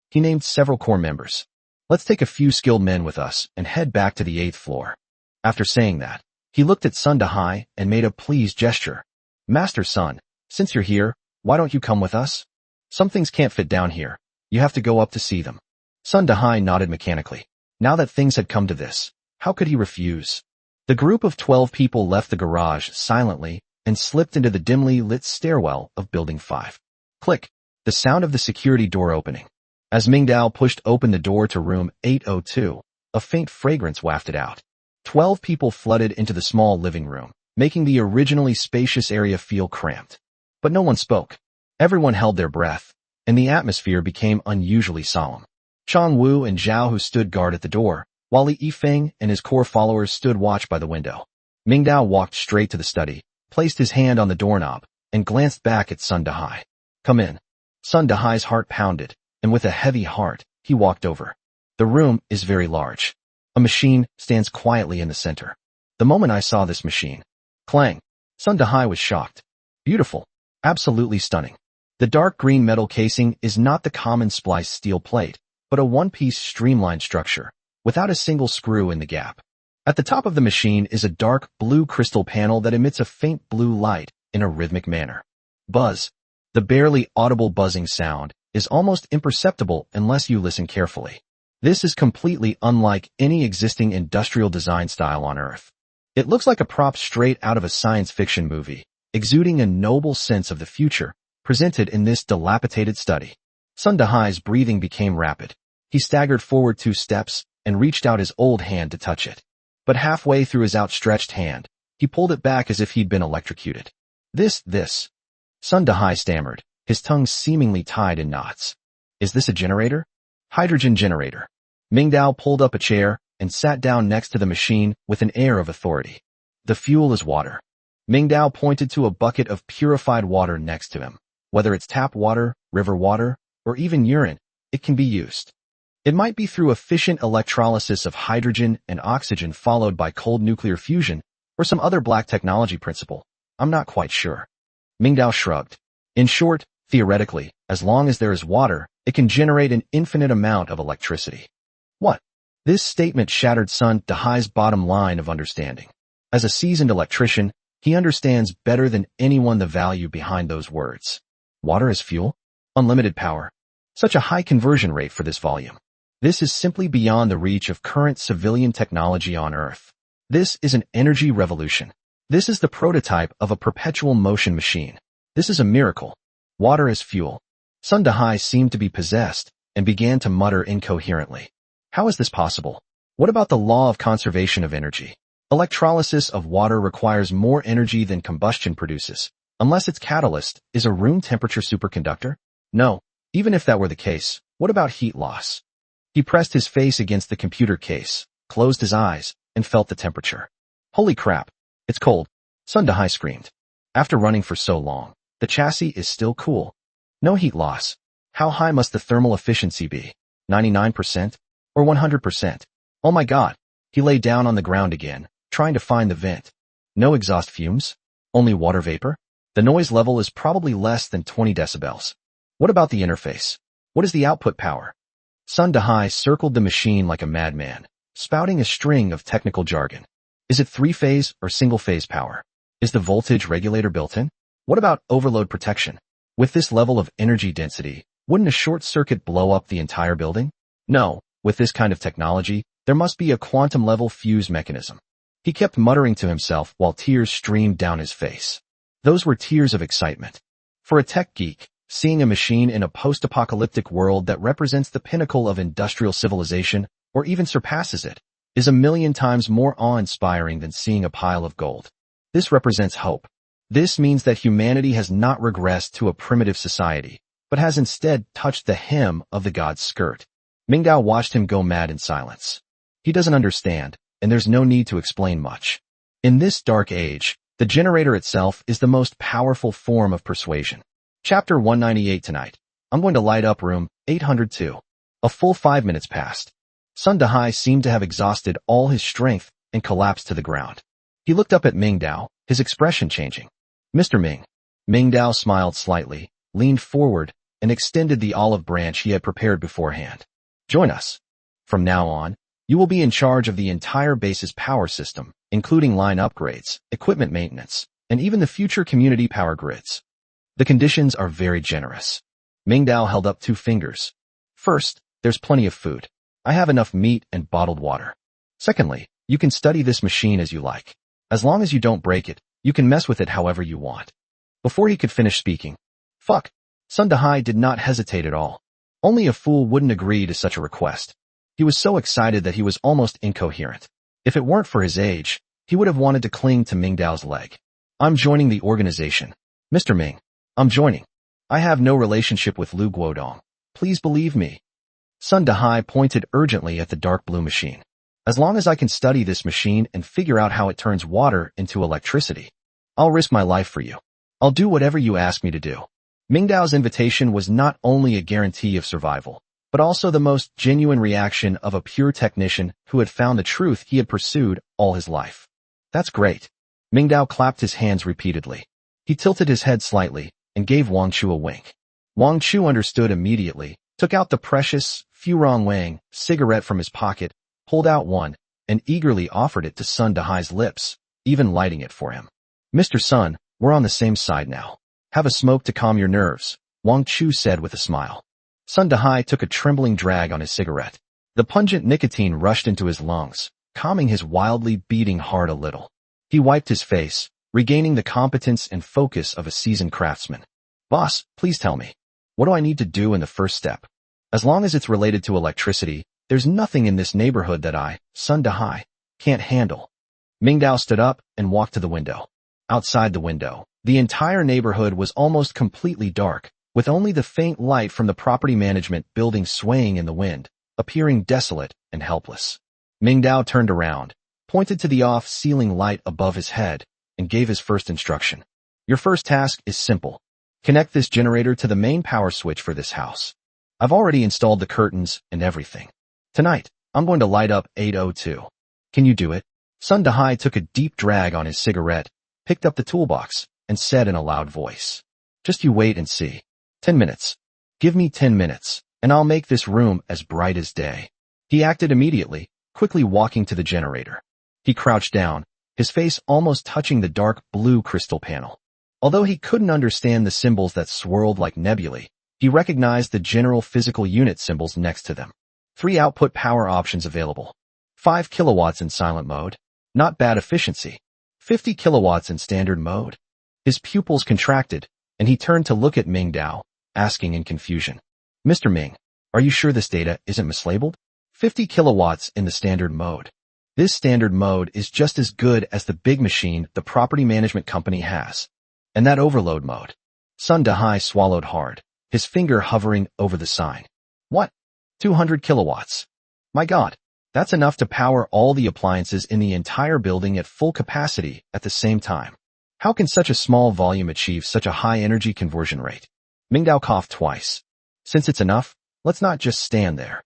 He named several core members. Let's take a few skilled men with us and head back to the 8th floor. After saying that, he looked at Sun Dahai and made a pleased gesture. Master Sun, since you're here, why don't you come with us? Some things can't fit down here. You have to go up to see them. Sun Dahai nodded mechanically. Now that things had come to this, how could he refuse? The group of 12 people left the garage silently and slipped into the dimly lit stairwell of Building 5. Click. The sound of the security door opening. As Ming Dao pushed open the door to room 802, a faint fragrance wafted out. 12 people flooded into the small living room, making the originally spacious area feel cramped. But no one spoke. Everyone held their breath, and the atmosphere became unusually solemn. Chang Wu and Zhao Hu stood guard at the door, while Li Yifeng and his core followers stood watch by the window. Ming Dao walked straight to the study, placed his hand on the doorknob, and glanced back at Sun Dahai. Come in. Sun Dahai's heart pounded, and with a heavy heart, he walked over. The room is very large. A machine stands quietly in the center. The moment I saw this machine, clang, Sun Dahai was shocked. Beautiful. Absolutely stunning. The dark green metal casing is not the common spliced steel plate, but a one-piece streamlined structure, without a single screw in the gap. At the top of the machine is a dark blue crystal panel that emits a faint blue light in a rhythmic manner. Buzz. The barely audible buzzing sound is almost imperceptible unless you listen carefully. This is completely unlike any existing industrial design style on Earth. It looks like a prop straight out of a science fiction movie, exuding a noble sense of the future presented in this dilapidated study. Sun Dahai's breathing became rapid. He staggered forward 2 steps and reached out his old hand to touch it. But halfway through his outstretched hand, he pulled it back as if he'd been electrocuted. This. Sun Dahai stammered, his tongue seemingly tied in knots. Is this a generator? Hydrogen generator. Mingdao pulled up a chair and sat down next to the machine with an air of authority. The fuel is water. Mingdao pointed to a bucket of purified water next to him. Whether it's tap water, river water, or even urine, it can be used. It might be through efficient electrolysis of hydrogen and oxygen followed by cold nuclear fusion, or some other black technology principle. I'm not quite sure. Mingdao shrugged. In short, theoretically, as long as there is water, it can generate an infinite amount of electricity. What? This statement shattered Sun Dahai's bottom line of understanding. As a seasoned electrician, he understands better than anyone the value behind those words. Water as fuel? Unlimited power. Such a high conversion rate for this volume. This is simply beyond the reach of current civilian technology on Earth. This is an energy revolution. This is the prototype of a perpetual motion machine. This is a miracle. Water as fuel. Sun Dahai seemed to be possessed and began to mutter incoherently. How is this possible? What about the law of conservation of energy? Electrolysis of water requires more energy than combustion produces, unless its catalyst is a room temperature superconductor? No, even if that were the case, what about heat loss? He pressed his face against the computer case, closed his eyes, and felt the temperature. Holy crap, it's cold, Sun Dahai screamed. After running for so long, the chassis is still cool. No heat loss. How high must the thermal efficiency be? 99%? Or 100%? Oh my god. He lay down on the ground again, trying to find the vent. No exhaust fumes? Only water vapor? The noise level is probably less than 20 decibels. What about the interface? What is the output power? Sun Dahai circled the machine like a madman, spouting a string of technical jargon. Is it 3-phase or single-phase power? Is the voltage regulator built in? What about overload protection? With this level of energy density, wouldn't a short circuit blow up the entire building? No, with this kind of technology, there must be a quantum-level fuse mechanism. He kept muttering to himself while tears streamed down his face. Those were tears of excitement. For a tech geek, seeing a machine in a post-apocalyptic world that represents the pinnacle of industrial civilization, or even surpasses it, is a million times more awe-inspiring than seeing a pile of gold. This represents hope. This means that humanity has not regressed to a primitive society, but has instead touched the hem of the god's skirt. Mingdao watched him go mad in silence. He doesn't understand, and there's no need to explain much. In this dark age, the generator itself is the most powerful form of persuasion. Chapter 198 tonight. I'm going to light up room 802. A full 5 minutes passed. Sun Dahai seemed to have exhausted all his strength and collapsed to the ground. He looked up at Mingdao, his expression changing. Mr. Ming. Mingdao smiled slightly, leaned forward, and extended the olive branch he had prepared beforehand. Join us. From now on, you will be in charge of the entire base's power system, including line upgrades, equipment maintenance, and even the future community power grids. The conditions are very generous. Mingdao held up 2 fingers. First, there's plenty of food. I have enough meat and bottled water. Secondly, you can study this machine as you like. As long as you don't break it, you can mess with it however you want. Before he could finish speaking, fuck, Sun Dahai did not hesitate at all. Only a fool wouldn't agree to such a request. He was so excited that he was almost incoherent. If it weren't for his age, he would have wanted to cling to Mingdao's leg. I'm joining the organization. Mr. Ming, I'm joining. I have no relationship with Lu Guodong. Please believe me. Sun Dahai pointed urgently at the dark blue machine. As long as I can study this machine and figure out how it turns water into electricity, I'll risk my life for you. I'll do whatever you ask me to do. Mingdao's invitation was not only a guarantee of survival, but also the most genuine reaction of a pure technician who had found the truth he had pursued all his life. That's great. Mingdao clapped his hands repeatedly. He tilted his head slightly and gave Wang Chu a wink. Wang Chu understood immediately, took out the precious Furong Wang cigarette from his pocket, pulled out one, and eagerly offered it to Sun Dahai's lips, even lighting it for him. Mr. Sun, we're on the same side now. Have a smoke to calm your nerves, Wang Chu said with a smile. Sun Dahai took a trembling drag on his cigarette. The pungent nicotine rushed into his lungs, calming his wildly beating heart a little. He wiped his face, regaining the competence and focus of a seasoned craftsman. Boss, please tell me. What do I need to do in the first step? As long as it's related to electricity, there's nothing in this neighborhood that I, Sun Dahai, can't handle. Mingdao stood up and walked to the window. Outside the window, the entire neighborhood was almost completely dark, with only the faint light from the property management building swaying in the wind, appearing desolate and helpless. Mingdao turned around, pointed to the off-ceiling light above his head, and gave his first instruction. Your first task is simple. Connect this generator to the main power switch for this house. I've already installed the curtains and everything. Tonight, I'm going to light up 802. Can you do it? Sun Dahai took a deep drag on his cigarette, picked up the toolbox, and said in a loud voice, "Just you wait and see. 10 minutes. Give me 10 minutes, and I'll make this room as bright as day." He acted immediately, quickly walking to the generator. He crouched down, his face almost touching the dark blue crystal panel. Although he couldn't understand the symbols that swirled like nebulae, he recognized the general physical unit symbols next to them. 3 output power options available. 5 kilowatts in silent mode. Not bad efficiency. 50 kilowatts in standard mode. His pupils contracted, and he turned to look at Mingdao, asking in confusion, "Mr. Ming, are you sure this data isn't mislabeled? 50 kilowatts in the standard mode. This standard mode is just as good as the big machine the property management company has. And that overload mode." Sun Dahai swallowed hard, his finger hovering over the sign. "What? 200 kilowatts. My God, that's enough to power all the appliances in the entire building at full capacity at the same time. How can such a small volume achieve such a high energy conversion rate?" Mingdao coughed twice. "Since it's enough, let's not just stand there.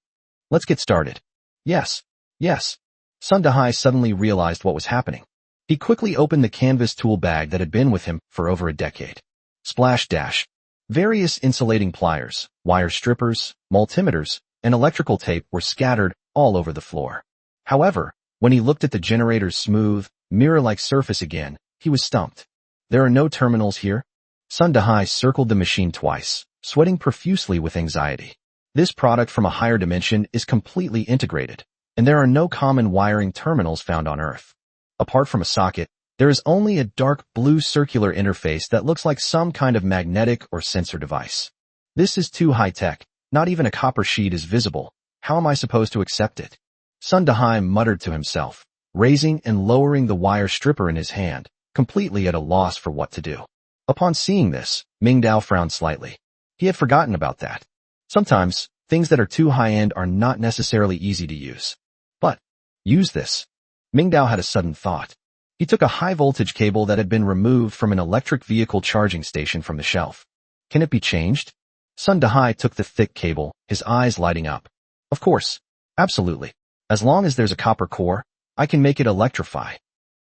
Let's get started." Yes. Sun Dahai suddenly realized what was happening. He quickly opened the canvas tool bag that had been with him for over a decade. Splash dash. Various insulating pliers, wire strippers, multimeters, and electrical tape were scattered all over the floor. However, when he looked at the generator's smooth, mirror-like surface again, he was stumped. "There are no terminals here?" Sun Dahai circled the machine twice, sweating profusely with anxiety. This product from a higher dimension is completely integrated, and there are no common wiring terminals found on Earth. Apart from a socket, there is only a dark blue circular interface that looks like some kind of magnetic or sensor device. This is too high-tech. Not even a copper sheet is visible. How am I supposed to accept it? Sun Dahai muttered to himself, raising and lowering the wire stripper in his hand, completely at a loss for what to do. Upon seeing this, Mingdao frowned slightly. He had forgotten about that. Sometimes, things that are too high-end are not necessarily easy to use. But, use this. Mingdao had a sudden thought. He took a high-voltage cable that had been removed from an electric vehicle charging station from the shelf. Can it be changed? Sun Dahai took the thick cable, his eyes lighting up. Of course. Absolutely. As long as there's a copper core, I can make it electrify.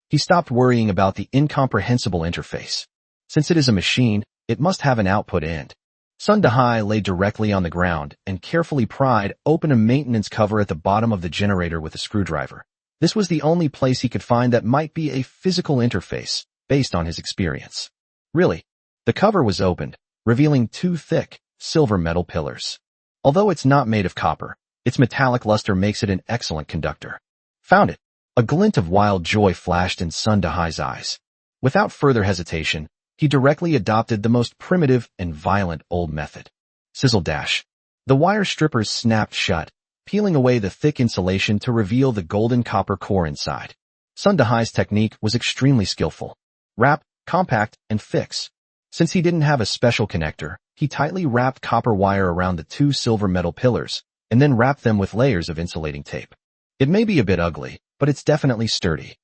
He stopped worrying about the incomprehensible interface. Since it is a machine, it must have an output end. Sun Dahai lay directly on the ground and carefully pried open a maintenance cover at the bottom of the generator with a screwdriver. This was the only place he could find that might be a physical interface, based on his experience. Really, the cover was opened, revealing 2 thick, silver metal pillars. Although it's not made of copper, its metallic luster makes it an excellent conductor. Found it. A glint of wild joy flashed in Sun Dahai's eyes. Without further hesitation, he directly adopted the most primitive and violent old method. Sizzle dash. The wire strippers snapped shut, peeling away the thick insulation to reveal the golden copper core inside. Sun Dahai's technique was extremely skillful. Wrap, compact, and fix. Since he didn't have a special connector, he tightly wrapped copper wire around the 2 silver metal pillars, and then wrapped them with layers of insulating tape. It may be a bit ugly, but it's definitely sturdy.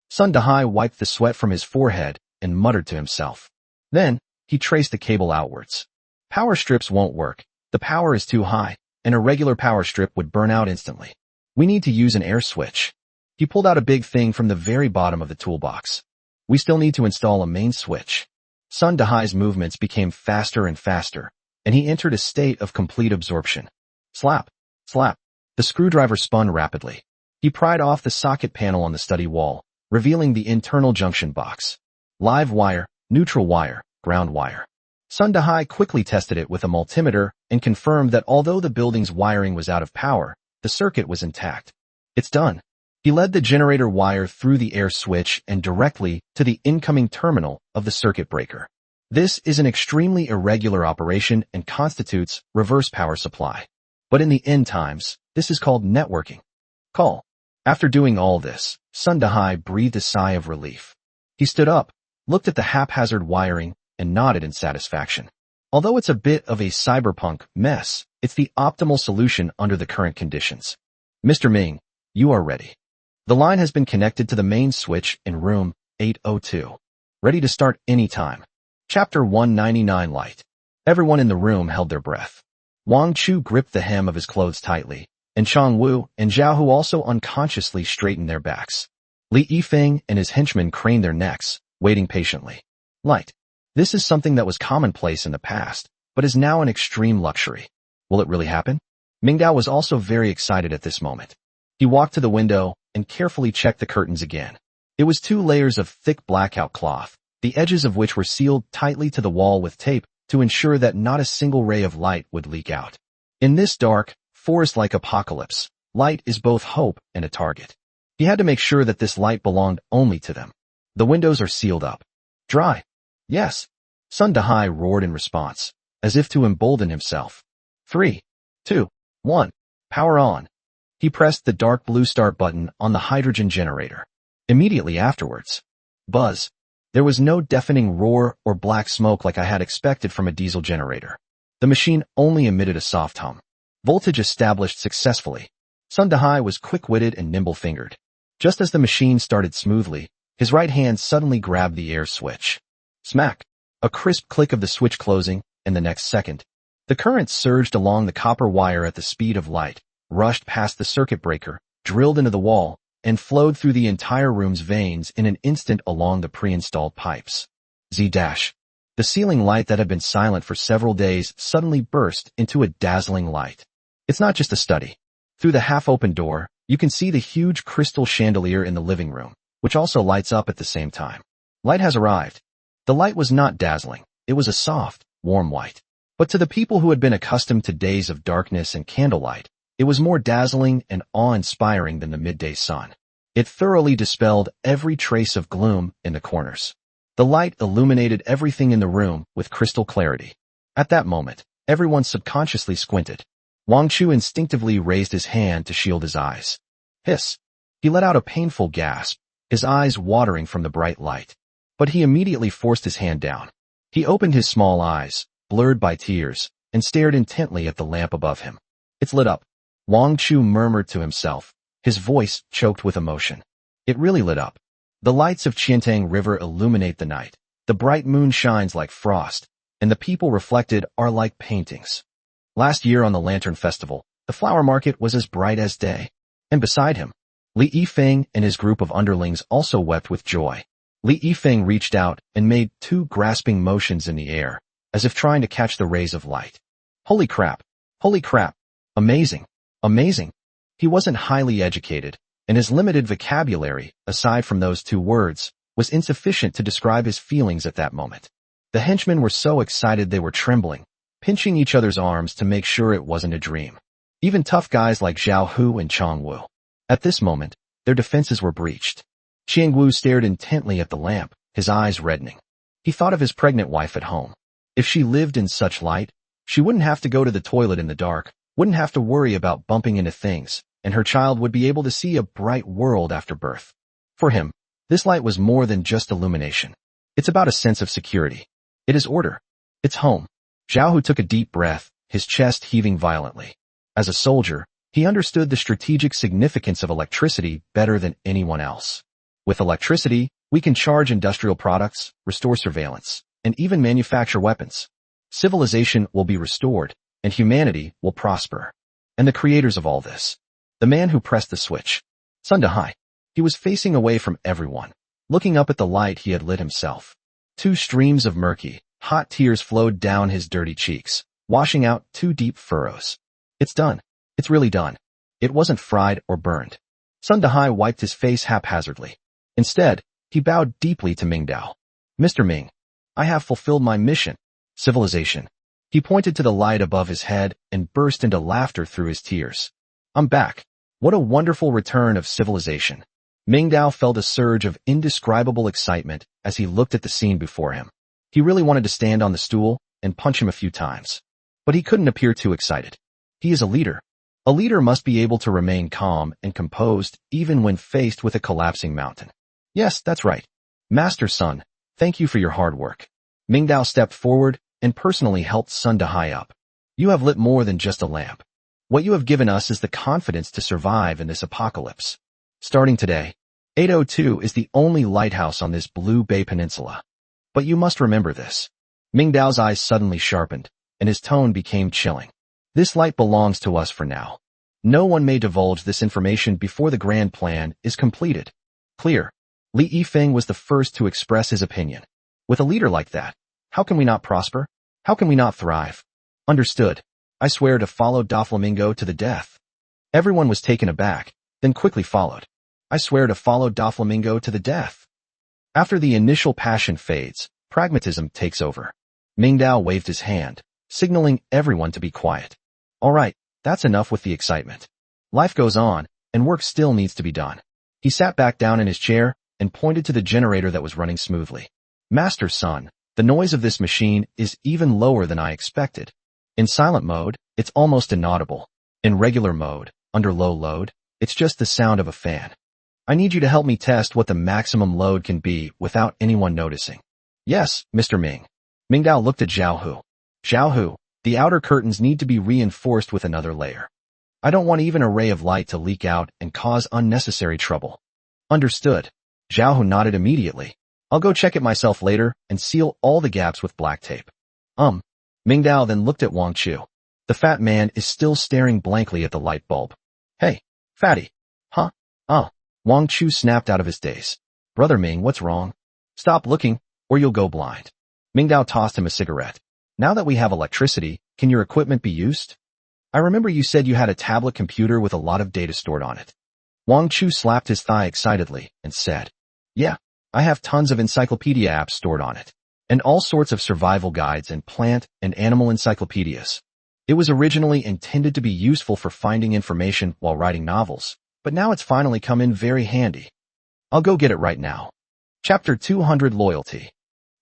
Sun Dahai wiped the sweat from his forehead and muttered to himself. Then, he traced the cable outwards. Power strips won't work. The power is too high, and a regular power strip would burn out instantly. We need to use an air switch. He pulled out a big thing from the very bottom of the toolbox. We still need to install a main switch. Sun Dahai's movements became faster and faster, and he entered a state of complete absorption. Slap, slap. The screwdriver spun rapidly. He pried off the socket panel on the study wall, revealing the internal junction box. Live wire, neutral wire, ground wire. Sun Dahai quickly tested it with a multimeter and confirmed that although the building's wiring was out of power, the circuit was intact. It's done. He led the generator wire through the air switch and directly to the incoming terminal of the circuit breaker. This is an extremely irregular operation and constitutes reverse power supply. But in the end times, this is called networking. Call. After doing all this, Sun Dahai breathed a sigh of relief. He stood up, looked at the haphazard wiring, and nodded in satisfaction. Although it's a bit of a cyberpunk mess, it's the optimal solution under the current conditions. Mr. Ming, you are ready. The line has been connected to the main switch in room 802. Ready to start anytime. Chapter 199 Light. Everyone in the room held their breath. Wang Chu gripped the hem of his clothes tightly, and Chang Wu and Zhao Hu also unconsciously straightened their backs. Li Yifeng and his henchmen craned their necks, waiting patiently. Light. This is something that was commonplace in the past, but is now an extreme luxury. Will it really happen? Mingdao was also very excited at this moment. He walked to the window and carefully checked the curtains again. It was 2 layers of thick blackout cloth, the edges of which were sealed tightly to the wall with tape to ensure that not a single ray of light would leak out. In this dark, forest-like apocalypse, light is both hope and a target. He had to make sure that this light belonged only to them. The windows are sealed up. Dry. Yes. Sun Dahai roared in response, as if to embolden himself. 3, 2, 1. Power on. He pressed the dark blue start button on the hydrogen generator. Immediately afterwards. Buzz. There was no deafening roar or black smoke like I had expected from a diesel generator. The machine only emitted a soft hum. Voltage established successfully. Sun Dahai was quick-witted and nimble-fingered. Just as the machine started smoothly, his right hand suddenly grabbed the air switch. Smack! A crisp click of the switch closing, and the next second, the current surged along the copper wire at the speed of light, rushed past the circuit breaker, drilled into the wall, and flowed through the entire room's veins in an instant along the pre-installed pipes. Z-dash. The ceiling light that had been silent for several days suddenly burst into a dazzling light. It's not just a study. Through the half-open door, you can see the huge crystal chandelier in the living room, which also lights up at the same time. Light has arrived. The light was not dazzling. It was a soft, warm white. But to the people who had been accustomed to days of darkness and candlelight, it was more dazzling and awe-inspiring than the midday sun. It thoroughly dispelled every trace of gloom in the corners. The light illuminated everything in the room with crystal clarity. At that moment, everyone subconsciously squinted. Wang Chu instinctively raised his hand to shield his eyes. Hiss! He let out a painful gasp, his eyes watering from the bright light. But he immediately forced his hand down. He opened his small eyes, blurred by tears, and stared intently at the lamp above him. It's lit up. Wang Chu murmured to himself, his voice choked with emotion. It really lit up. The lights of Qiantang River illuminate the night. The bright moon shines like frost, and the people reflected are like paintings. Last year on the Lantern Festival, the flower market was as bright as day. And beside him, Li Yifeng and his group of underlings also wept with joy. Li Yifeng reached out and made 2 grasping motions in the air, as if trying to catch the rays of light. Holy crap! Holy crap! Amazing! Amazing! He wasn't highly educated, and his limited vocabulary, aside from those 2 words, was insufficient to describe his feelings at that moment. The henchmen were so excited they were trembling, pinching each other's arms to make sure it wasn't a dream. Even tough guys like Zhao Hu and Chang Wu. At this moment, their defenses were breached. Qiang Wu stared intently at the lamp, his eyes reddening. He thought of his pregnant wife at home. If she lived in such light, she wouldn't have to go to the toilet in the dark, wouldn't have to worry about bumping into things, and her child would be able to see a bright world after birth. For him, this light was more than just illumination. It's about a sense of security. It is order. It's home. Zhao Hu took a deep breath, his chest heaving violently. As a soldier, he understood the strategic significance of electricity better than anyone else. With electricity, we can charge industrial products, restore surveillance, and even manufacture weapons. Civilization will be restored, and humanity will prosper. And the creators of all this, the man who pressed the switch, Sun Dahai. He was facing away from everyone, looking up at the light he had lit himself. 2 streams of murky, hot tears flowed down his dirty cheeks, washing out 2 deep furrows. It's done. It's really done. It wasn't fried or burned. Sun Dahai wiped his face haphazardly. Instead, he bowed deeply to Mingdao. Mr. Ming, I have fulfilled my mission. Civilization. He pointed to the light above his head and burst into laughter through his tears. I'm back. What a wonderful return of civilization. Mingdao felt a surge of indescribable excitement as he looked at the scene before him. He really wanted to stand on the stool and punch him a few times. But he couldn't appear too excited. He is a leader. A leader must be able to remain calm and composed even when faced with a collapsing mountain. Yes, that's right. Master Sun, thank you for your hard work. Mingdao stepped forward and personally helped Sun to high up. You have lit more than just a lamp. What you have given us is the confidence to survive in this apocalypse. Starting today, 802 is the only lighthouse on this Blue Bay Peninsula. But you must remember this. Mingdao's eyes suddenly sharpened, and his tone became chilling. This light belongs to us for now. No one may divulge this information before the grand plan is completed. Clear. Li Yifeng was the first to express his opinion. With a leader like that, how can we not prosper? How can we not thrive? Understood. I swear to follow Doflamingo to the death. Everyone was taken aback, then quickly followed. I swear to follow Doflamingo to the death. After the initial passion fades, pragmatism takes over. Mingdao waved his hand, signaling everyone to be quiet. All right, that's enough with the excitement. Life goes on, and work still needs to be done. He sat back down in his chair and pointed to the generator that was running smoothly. Master Sun, the noise of this machine is even lower than I expected. In silent mode, it's almost inaudible. In regular mode, under low load, it's just the sound of a fan. I need you to help me test what the maximum load can be without anyone noticing. Yes, Mr. Ming. Mingdao looked at Zhao Hu. Zhao Hu, the outer curtains need to be reinforced with another layer. I don't want even a ray of light to leak out and cause unnecessary trouble. Understood. Zhao Hu nodded immediately. I'll go check it myself later and seal all the gaps with black tape. Mingdao then looked at Wang Chu. The fat man is still staring blankly at the light bulb. Hey, fatty. Huh? Wang Chu snapped out of his daze. Brother Ming, what's wrong? Stop looking, or you'll go blind. Mingdao tossed him a cigarette. Now that we have electricity, can your equipment be used? I remember you said you had a tablet computer with a lot of data stored on it. Wang Chu slapped his thigh excitedly and said, Yeah, I have tons of encyclopedia apps stored on it, and all sorts of survival guides and plant and animal encyclopedias. It was originally intended to be useful for finding information while writing novels, but now it's finally come in very handy. I'll go get it right now. Chapter 200 Loyalty.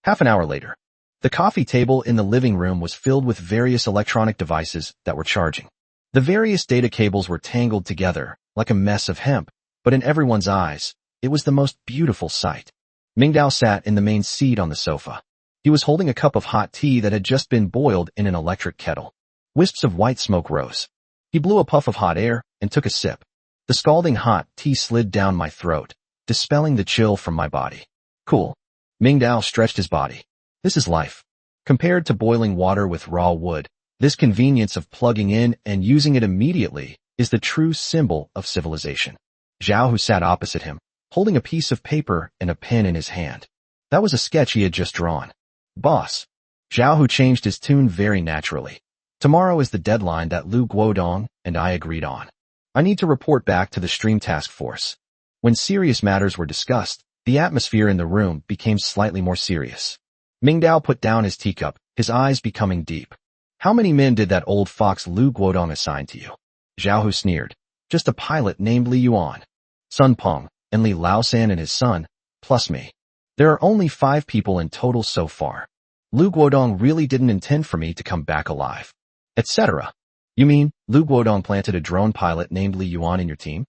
Half an hour later, the coffee table in the living room was filled with various electronic devices that were charging. The various data cables were tangled together, like a mess of hemp, but in everyone's eyes, it was the most beautiful sight. Mingdao sat in the main seat on the sofa. He was holding a cup of hot tea that had just been boiled in an electric kettle. Wisps of white smoke rose. He blew a puff of hot air and took a sip. The scalding hot tea slid down my throat, dispelling the chill from my body. Cool. Mingdao stretched his body. This is life. Compared to boiling water with raw wood, this convenience of plugging in and using it immediately is the true symbol of civilization. Zhao Hu sat opposite him, holding a piece of paper and a pen in his hand. That was a sketch he had just drawn. Boss. Zhao Hu changed his tune very naturally. Tomorrow is the deadline that Lu Guodong and I agreed on. I need to report back to the Stream Task Force. When serious matters were discussed, the atmosphere in the room became slightly more serious. Mingdao put down his teacup, his eyes becoming deep. How many men did that old fox Lu Guodong assign to you? Zhao Hu sneered. Just a pilot named Li Yuan, Sun Peng, and Li Laosan and his son, plus me. There are only 5 people in total so far. Lu Guodong really didn't intend for me to come back alive. Etc. You mean, Lu Guodong planted a drone pilot named Li Yuan in your team?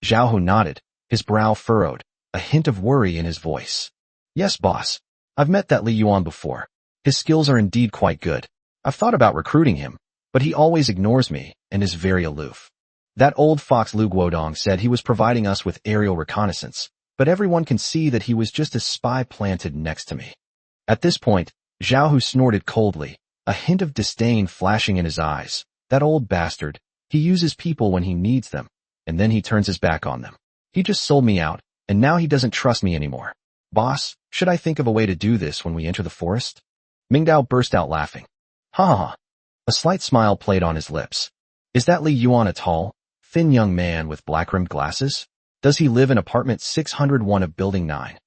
Zhao Hu nodded, his brow furrowed, a hint of worry in his voice. Yes, boss. I've met that Li Yuan before. His skills are indeed quite good. I've thought about recruiting him, but he always ignores me and is very aloof. That old fox Lu Guodong said he was providing us with aerial reconnaissance, but everyone can see that he was just a spy planted next to me. At this point, Zhao Hu snorted coldly, a hint of disdain flashing in his eyes. That old bastard, he uses people when he needs them, and then he turns his back on them. He just sold me out, and now he doesn't trust me anymore. Boss, should I think of a way to do this when we enter the forest? Mingdao burst out laughing. Ha ha ha. A slight smile played on his lips. Is that Li Yuan a tall, thin young man with black-rimmed glasses? Does he live in apartment 601 of Building 9?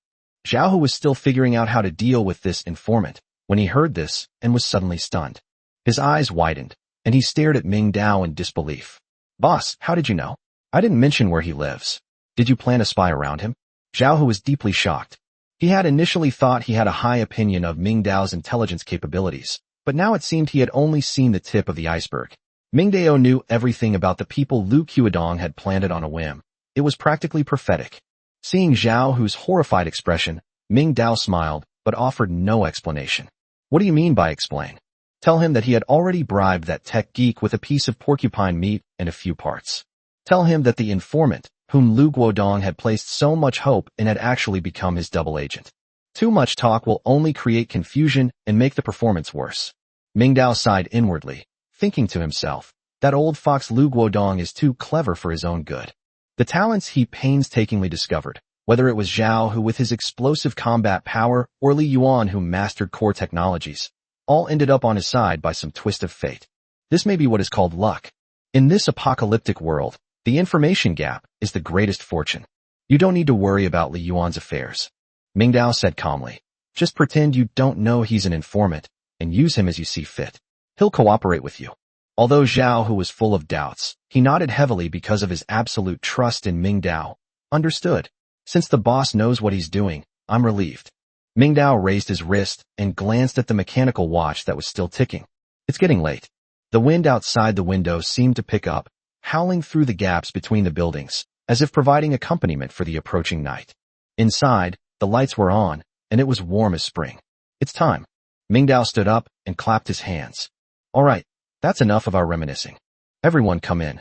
Zhao Hu was still figuring out how to deal with this informant when he heard this and was suddenly stunned. His eyes widened, and he stared at Mingdao in disbelief. Boss, how did you know? I didn't mention where he lives. Did you plan to spy around him? Zhao Hu was deeply shocked. He had initially thought he had a high opinion of Mingdao's intelligence capabilities, but now it seemed he had only seen the tip of the iceberg. Ming Dao knew everything about the people Lu Qiudong had planted on a whim. It was practically prophetic. Seeing Zhao Hu's horrified expression, Ming Dao smiled, but offered no explanation. What do you mean by explain? Tell him that he had already bribed that tech geek with a piece of porcupine meat and a few parts. Tell him that the informant, whom Lu Guodong had placed so much hope in, had actually become his double agent. Too much talk will only create confusion and make the performance worse. Ming Dao sighed inwardly, thinking to himself, that old fox Lu Guodong is too clever for his own good. The talents he painstakingly discovered, whether it was Zhao Hu with his explosive combat power or Li Yuan who mastered core technologies, all ended up on his side by some twist of fate. This may be what is called luck. In this apocalyptic world, the information gap is the greatest fortune. You don't need to worry about Li Yuan's affairs. Ming Dao said calmly. Just pretend you don't know he's an informant and use him as you see fit. He'll cooperate with you. Although Zhao Hu was full of doubts, he nodded heavily because of his absolute trust in Ming Dao. Understood. Since the boss knows what he's doing, I'm relieved. Ming Dao raised his wrist and glanced at the mechanical watch that was still ticking. It's getting late. The wind outside the window seemed to pick up, howling through the gaps between the buildings, as if providing accompaniment for the approaching night. Inside, the lights were on, and it was warm as spring. It's time. Ming Dao stood up and clapped his hands. All right, that's enough of our reminiscing. Everyone come in.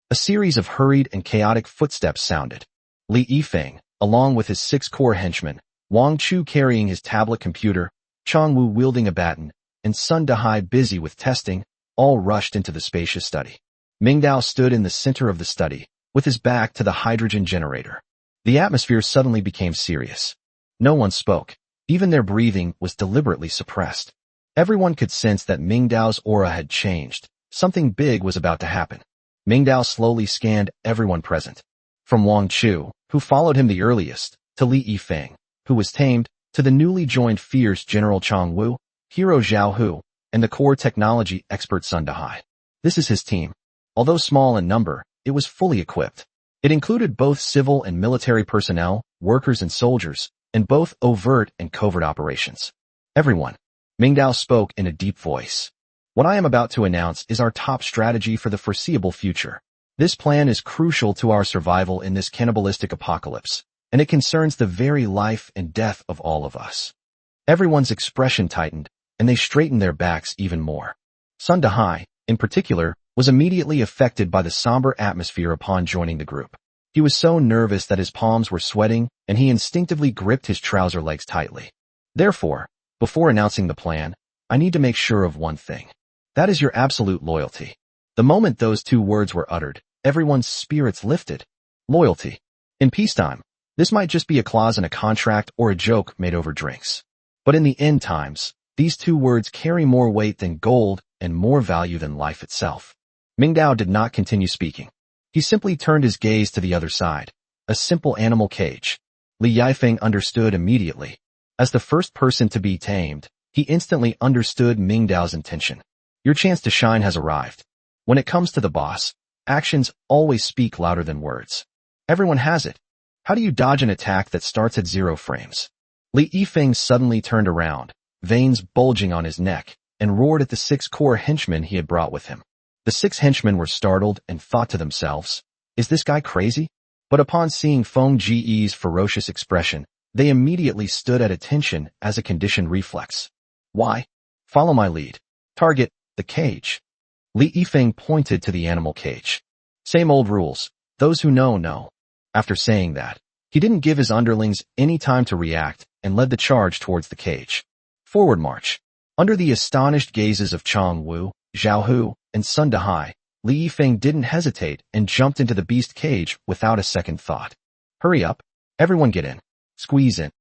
A series of hurried and chaotic footsteps sounded. Li Yifeng, along with his 6 core henchmen, Wang Chu carrying his tablet computer, Chang Wu wielding a baton, and Sun Dahai busy with testing, all rushed into the spacious study. Ming Dao stood in the center of the study, with his back to the hydrogen generator. The atmosphere suddenly became serious. No one spoke. Even their breathing was deliberately suppressed. Everyone could sense that Ming Dao's aura had changed. Something big was about to happen. Ming Dao slowly scanned everyone present. From Wang Chu, who followed him the earliest, to Li Yifeng, who was tamed, to the newly joined fierce General Chang Wu, hero Zhao Hu, and the core technology expert Sun Dahai. This is his team. Although small in number, it was fully equipped. It included both civil and military personnel, workers and soldiers, and both overt and covert operations. Everyone. Ming Dao spoke in a deep voice. What I am about to announce is our top strategy for the foreseeable future. This plan is crucial to our survival in this cannibalistic apocalypse, and it concerns the very life and death of all of us. Everyone's expression tightened, and they straightened their backs even more. Sun Dahai, in particular, was immediately affected by the somber atmosphere upon joining the group. He was so nervous that his palms were sweating, and he instinctively gripped his trouser legs tightly. Therefore, before announcing the plan, I need to make sure of one thing. That is your absolute loyalty. The moment those 2 words were uttered, everyone's spirits lifted. Loyalty. In peacetime, this might just be a clause in a contract or a joke made over drinks. But in the end times, these 2 words carry more weight than gold and more value than life itself. Ming Dao did not continue speaking. He simply turned his gaze to the other side, a simple animal cage. Li Yifeng understood immediately. As the first person to be tamed, he instantly understood Ming Dao's intention. Your chance to shine has arrived. When it comes to the boss, actions always speak louder than words. Everyone has it. How do you dodge an attack that starts at 0 frames? Li Yifeng suddenly turned around, veins bulging on his neck, and roared at the 6 core henchmen he had brought with him. The 6 henchmen were startled and thought to themselves, is this guy crazy? But upon seeing Feng Ji's ferocious expression, they immediately stood at attention as a conditioned reflex. Why? Follow my lead. Target, the cage. Li Yifeng pointed to the animal cage. Same old rules. Those who know, know. After saying that, he didn't give his underlings any time to react and led the charge towards the cage. Forward march. Under the astonished gazes of Chang Wu, Zhao Hu, and Sun Dahai, Li Yifeng didn't hesitate and jumped into the beast cage without a second thought. Hurry up. Everyone get in. Squeeze in.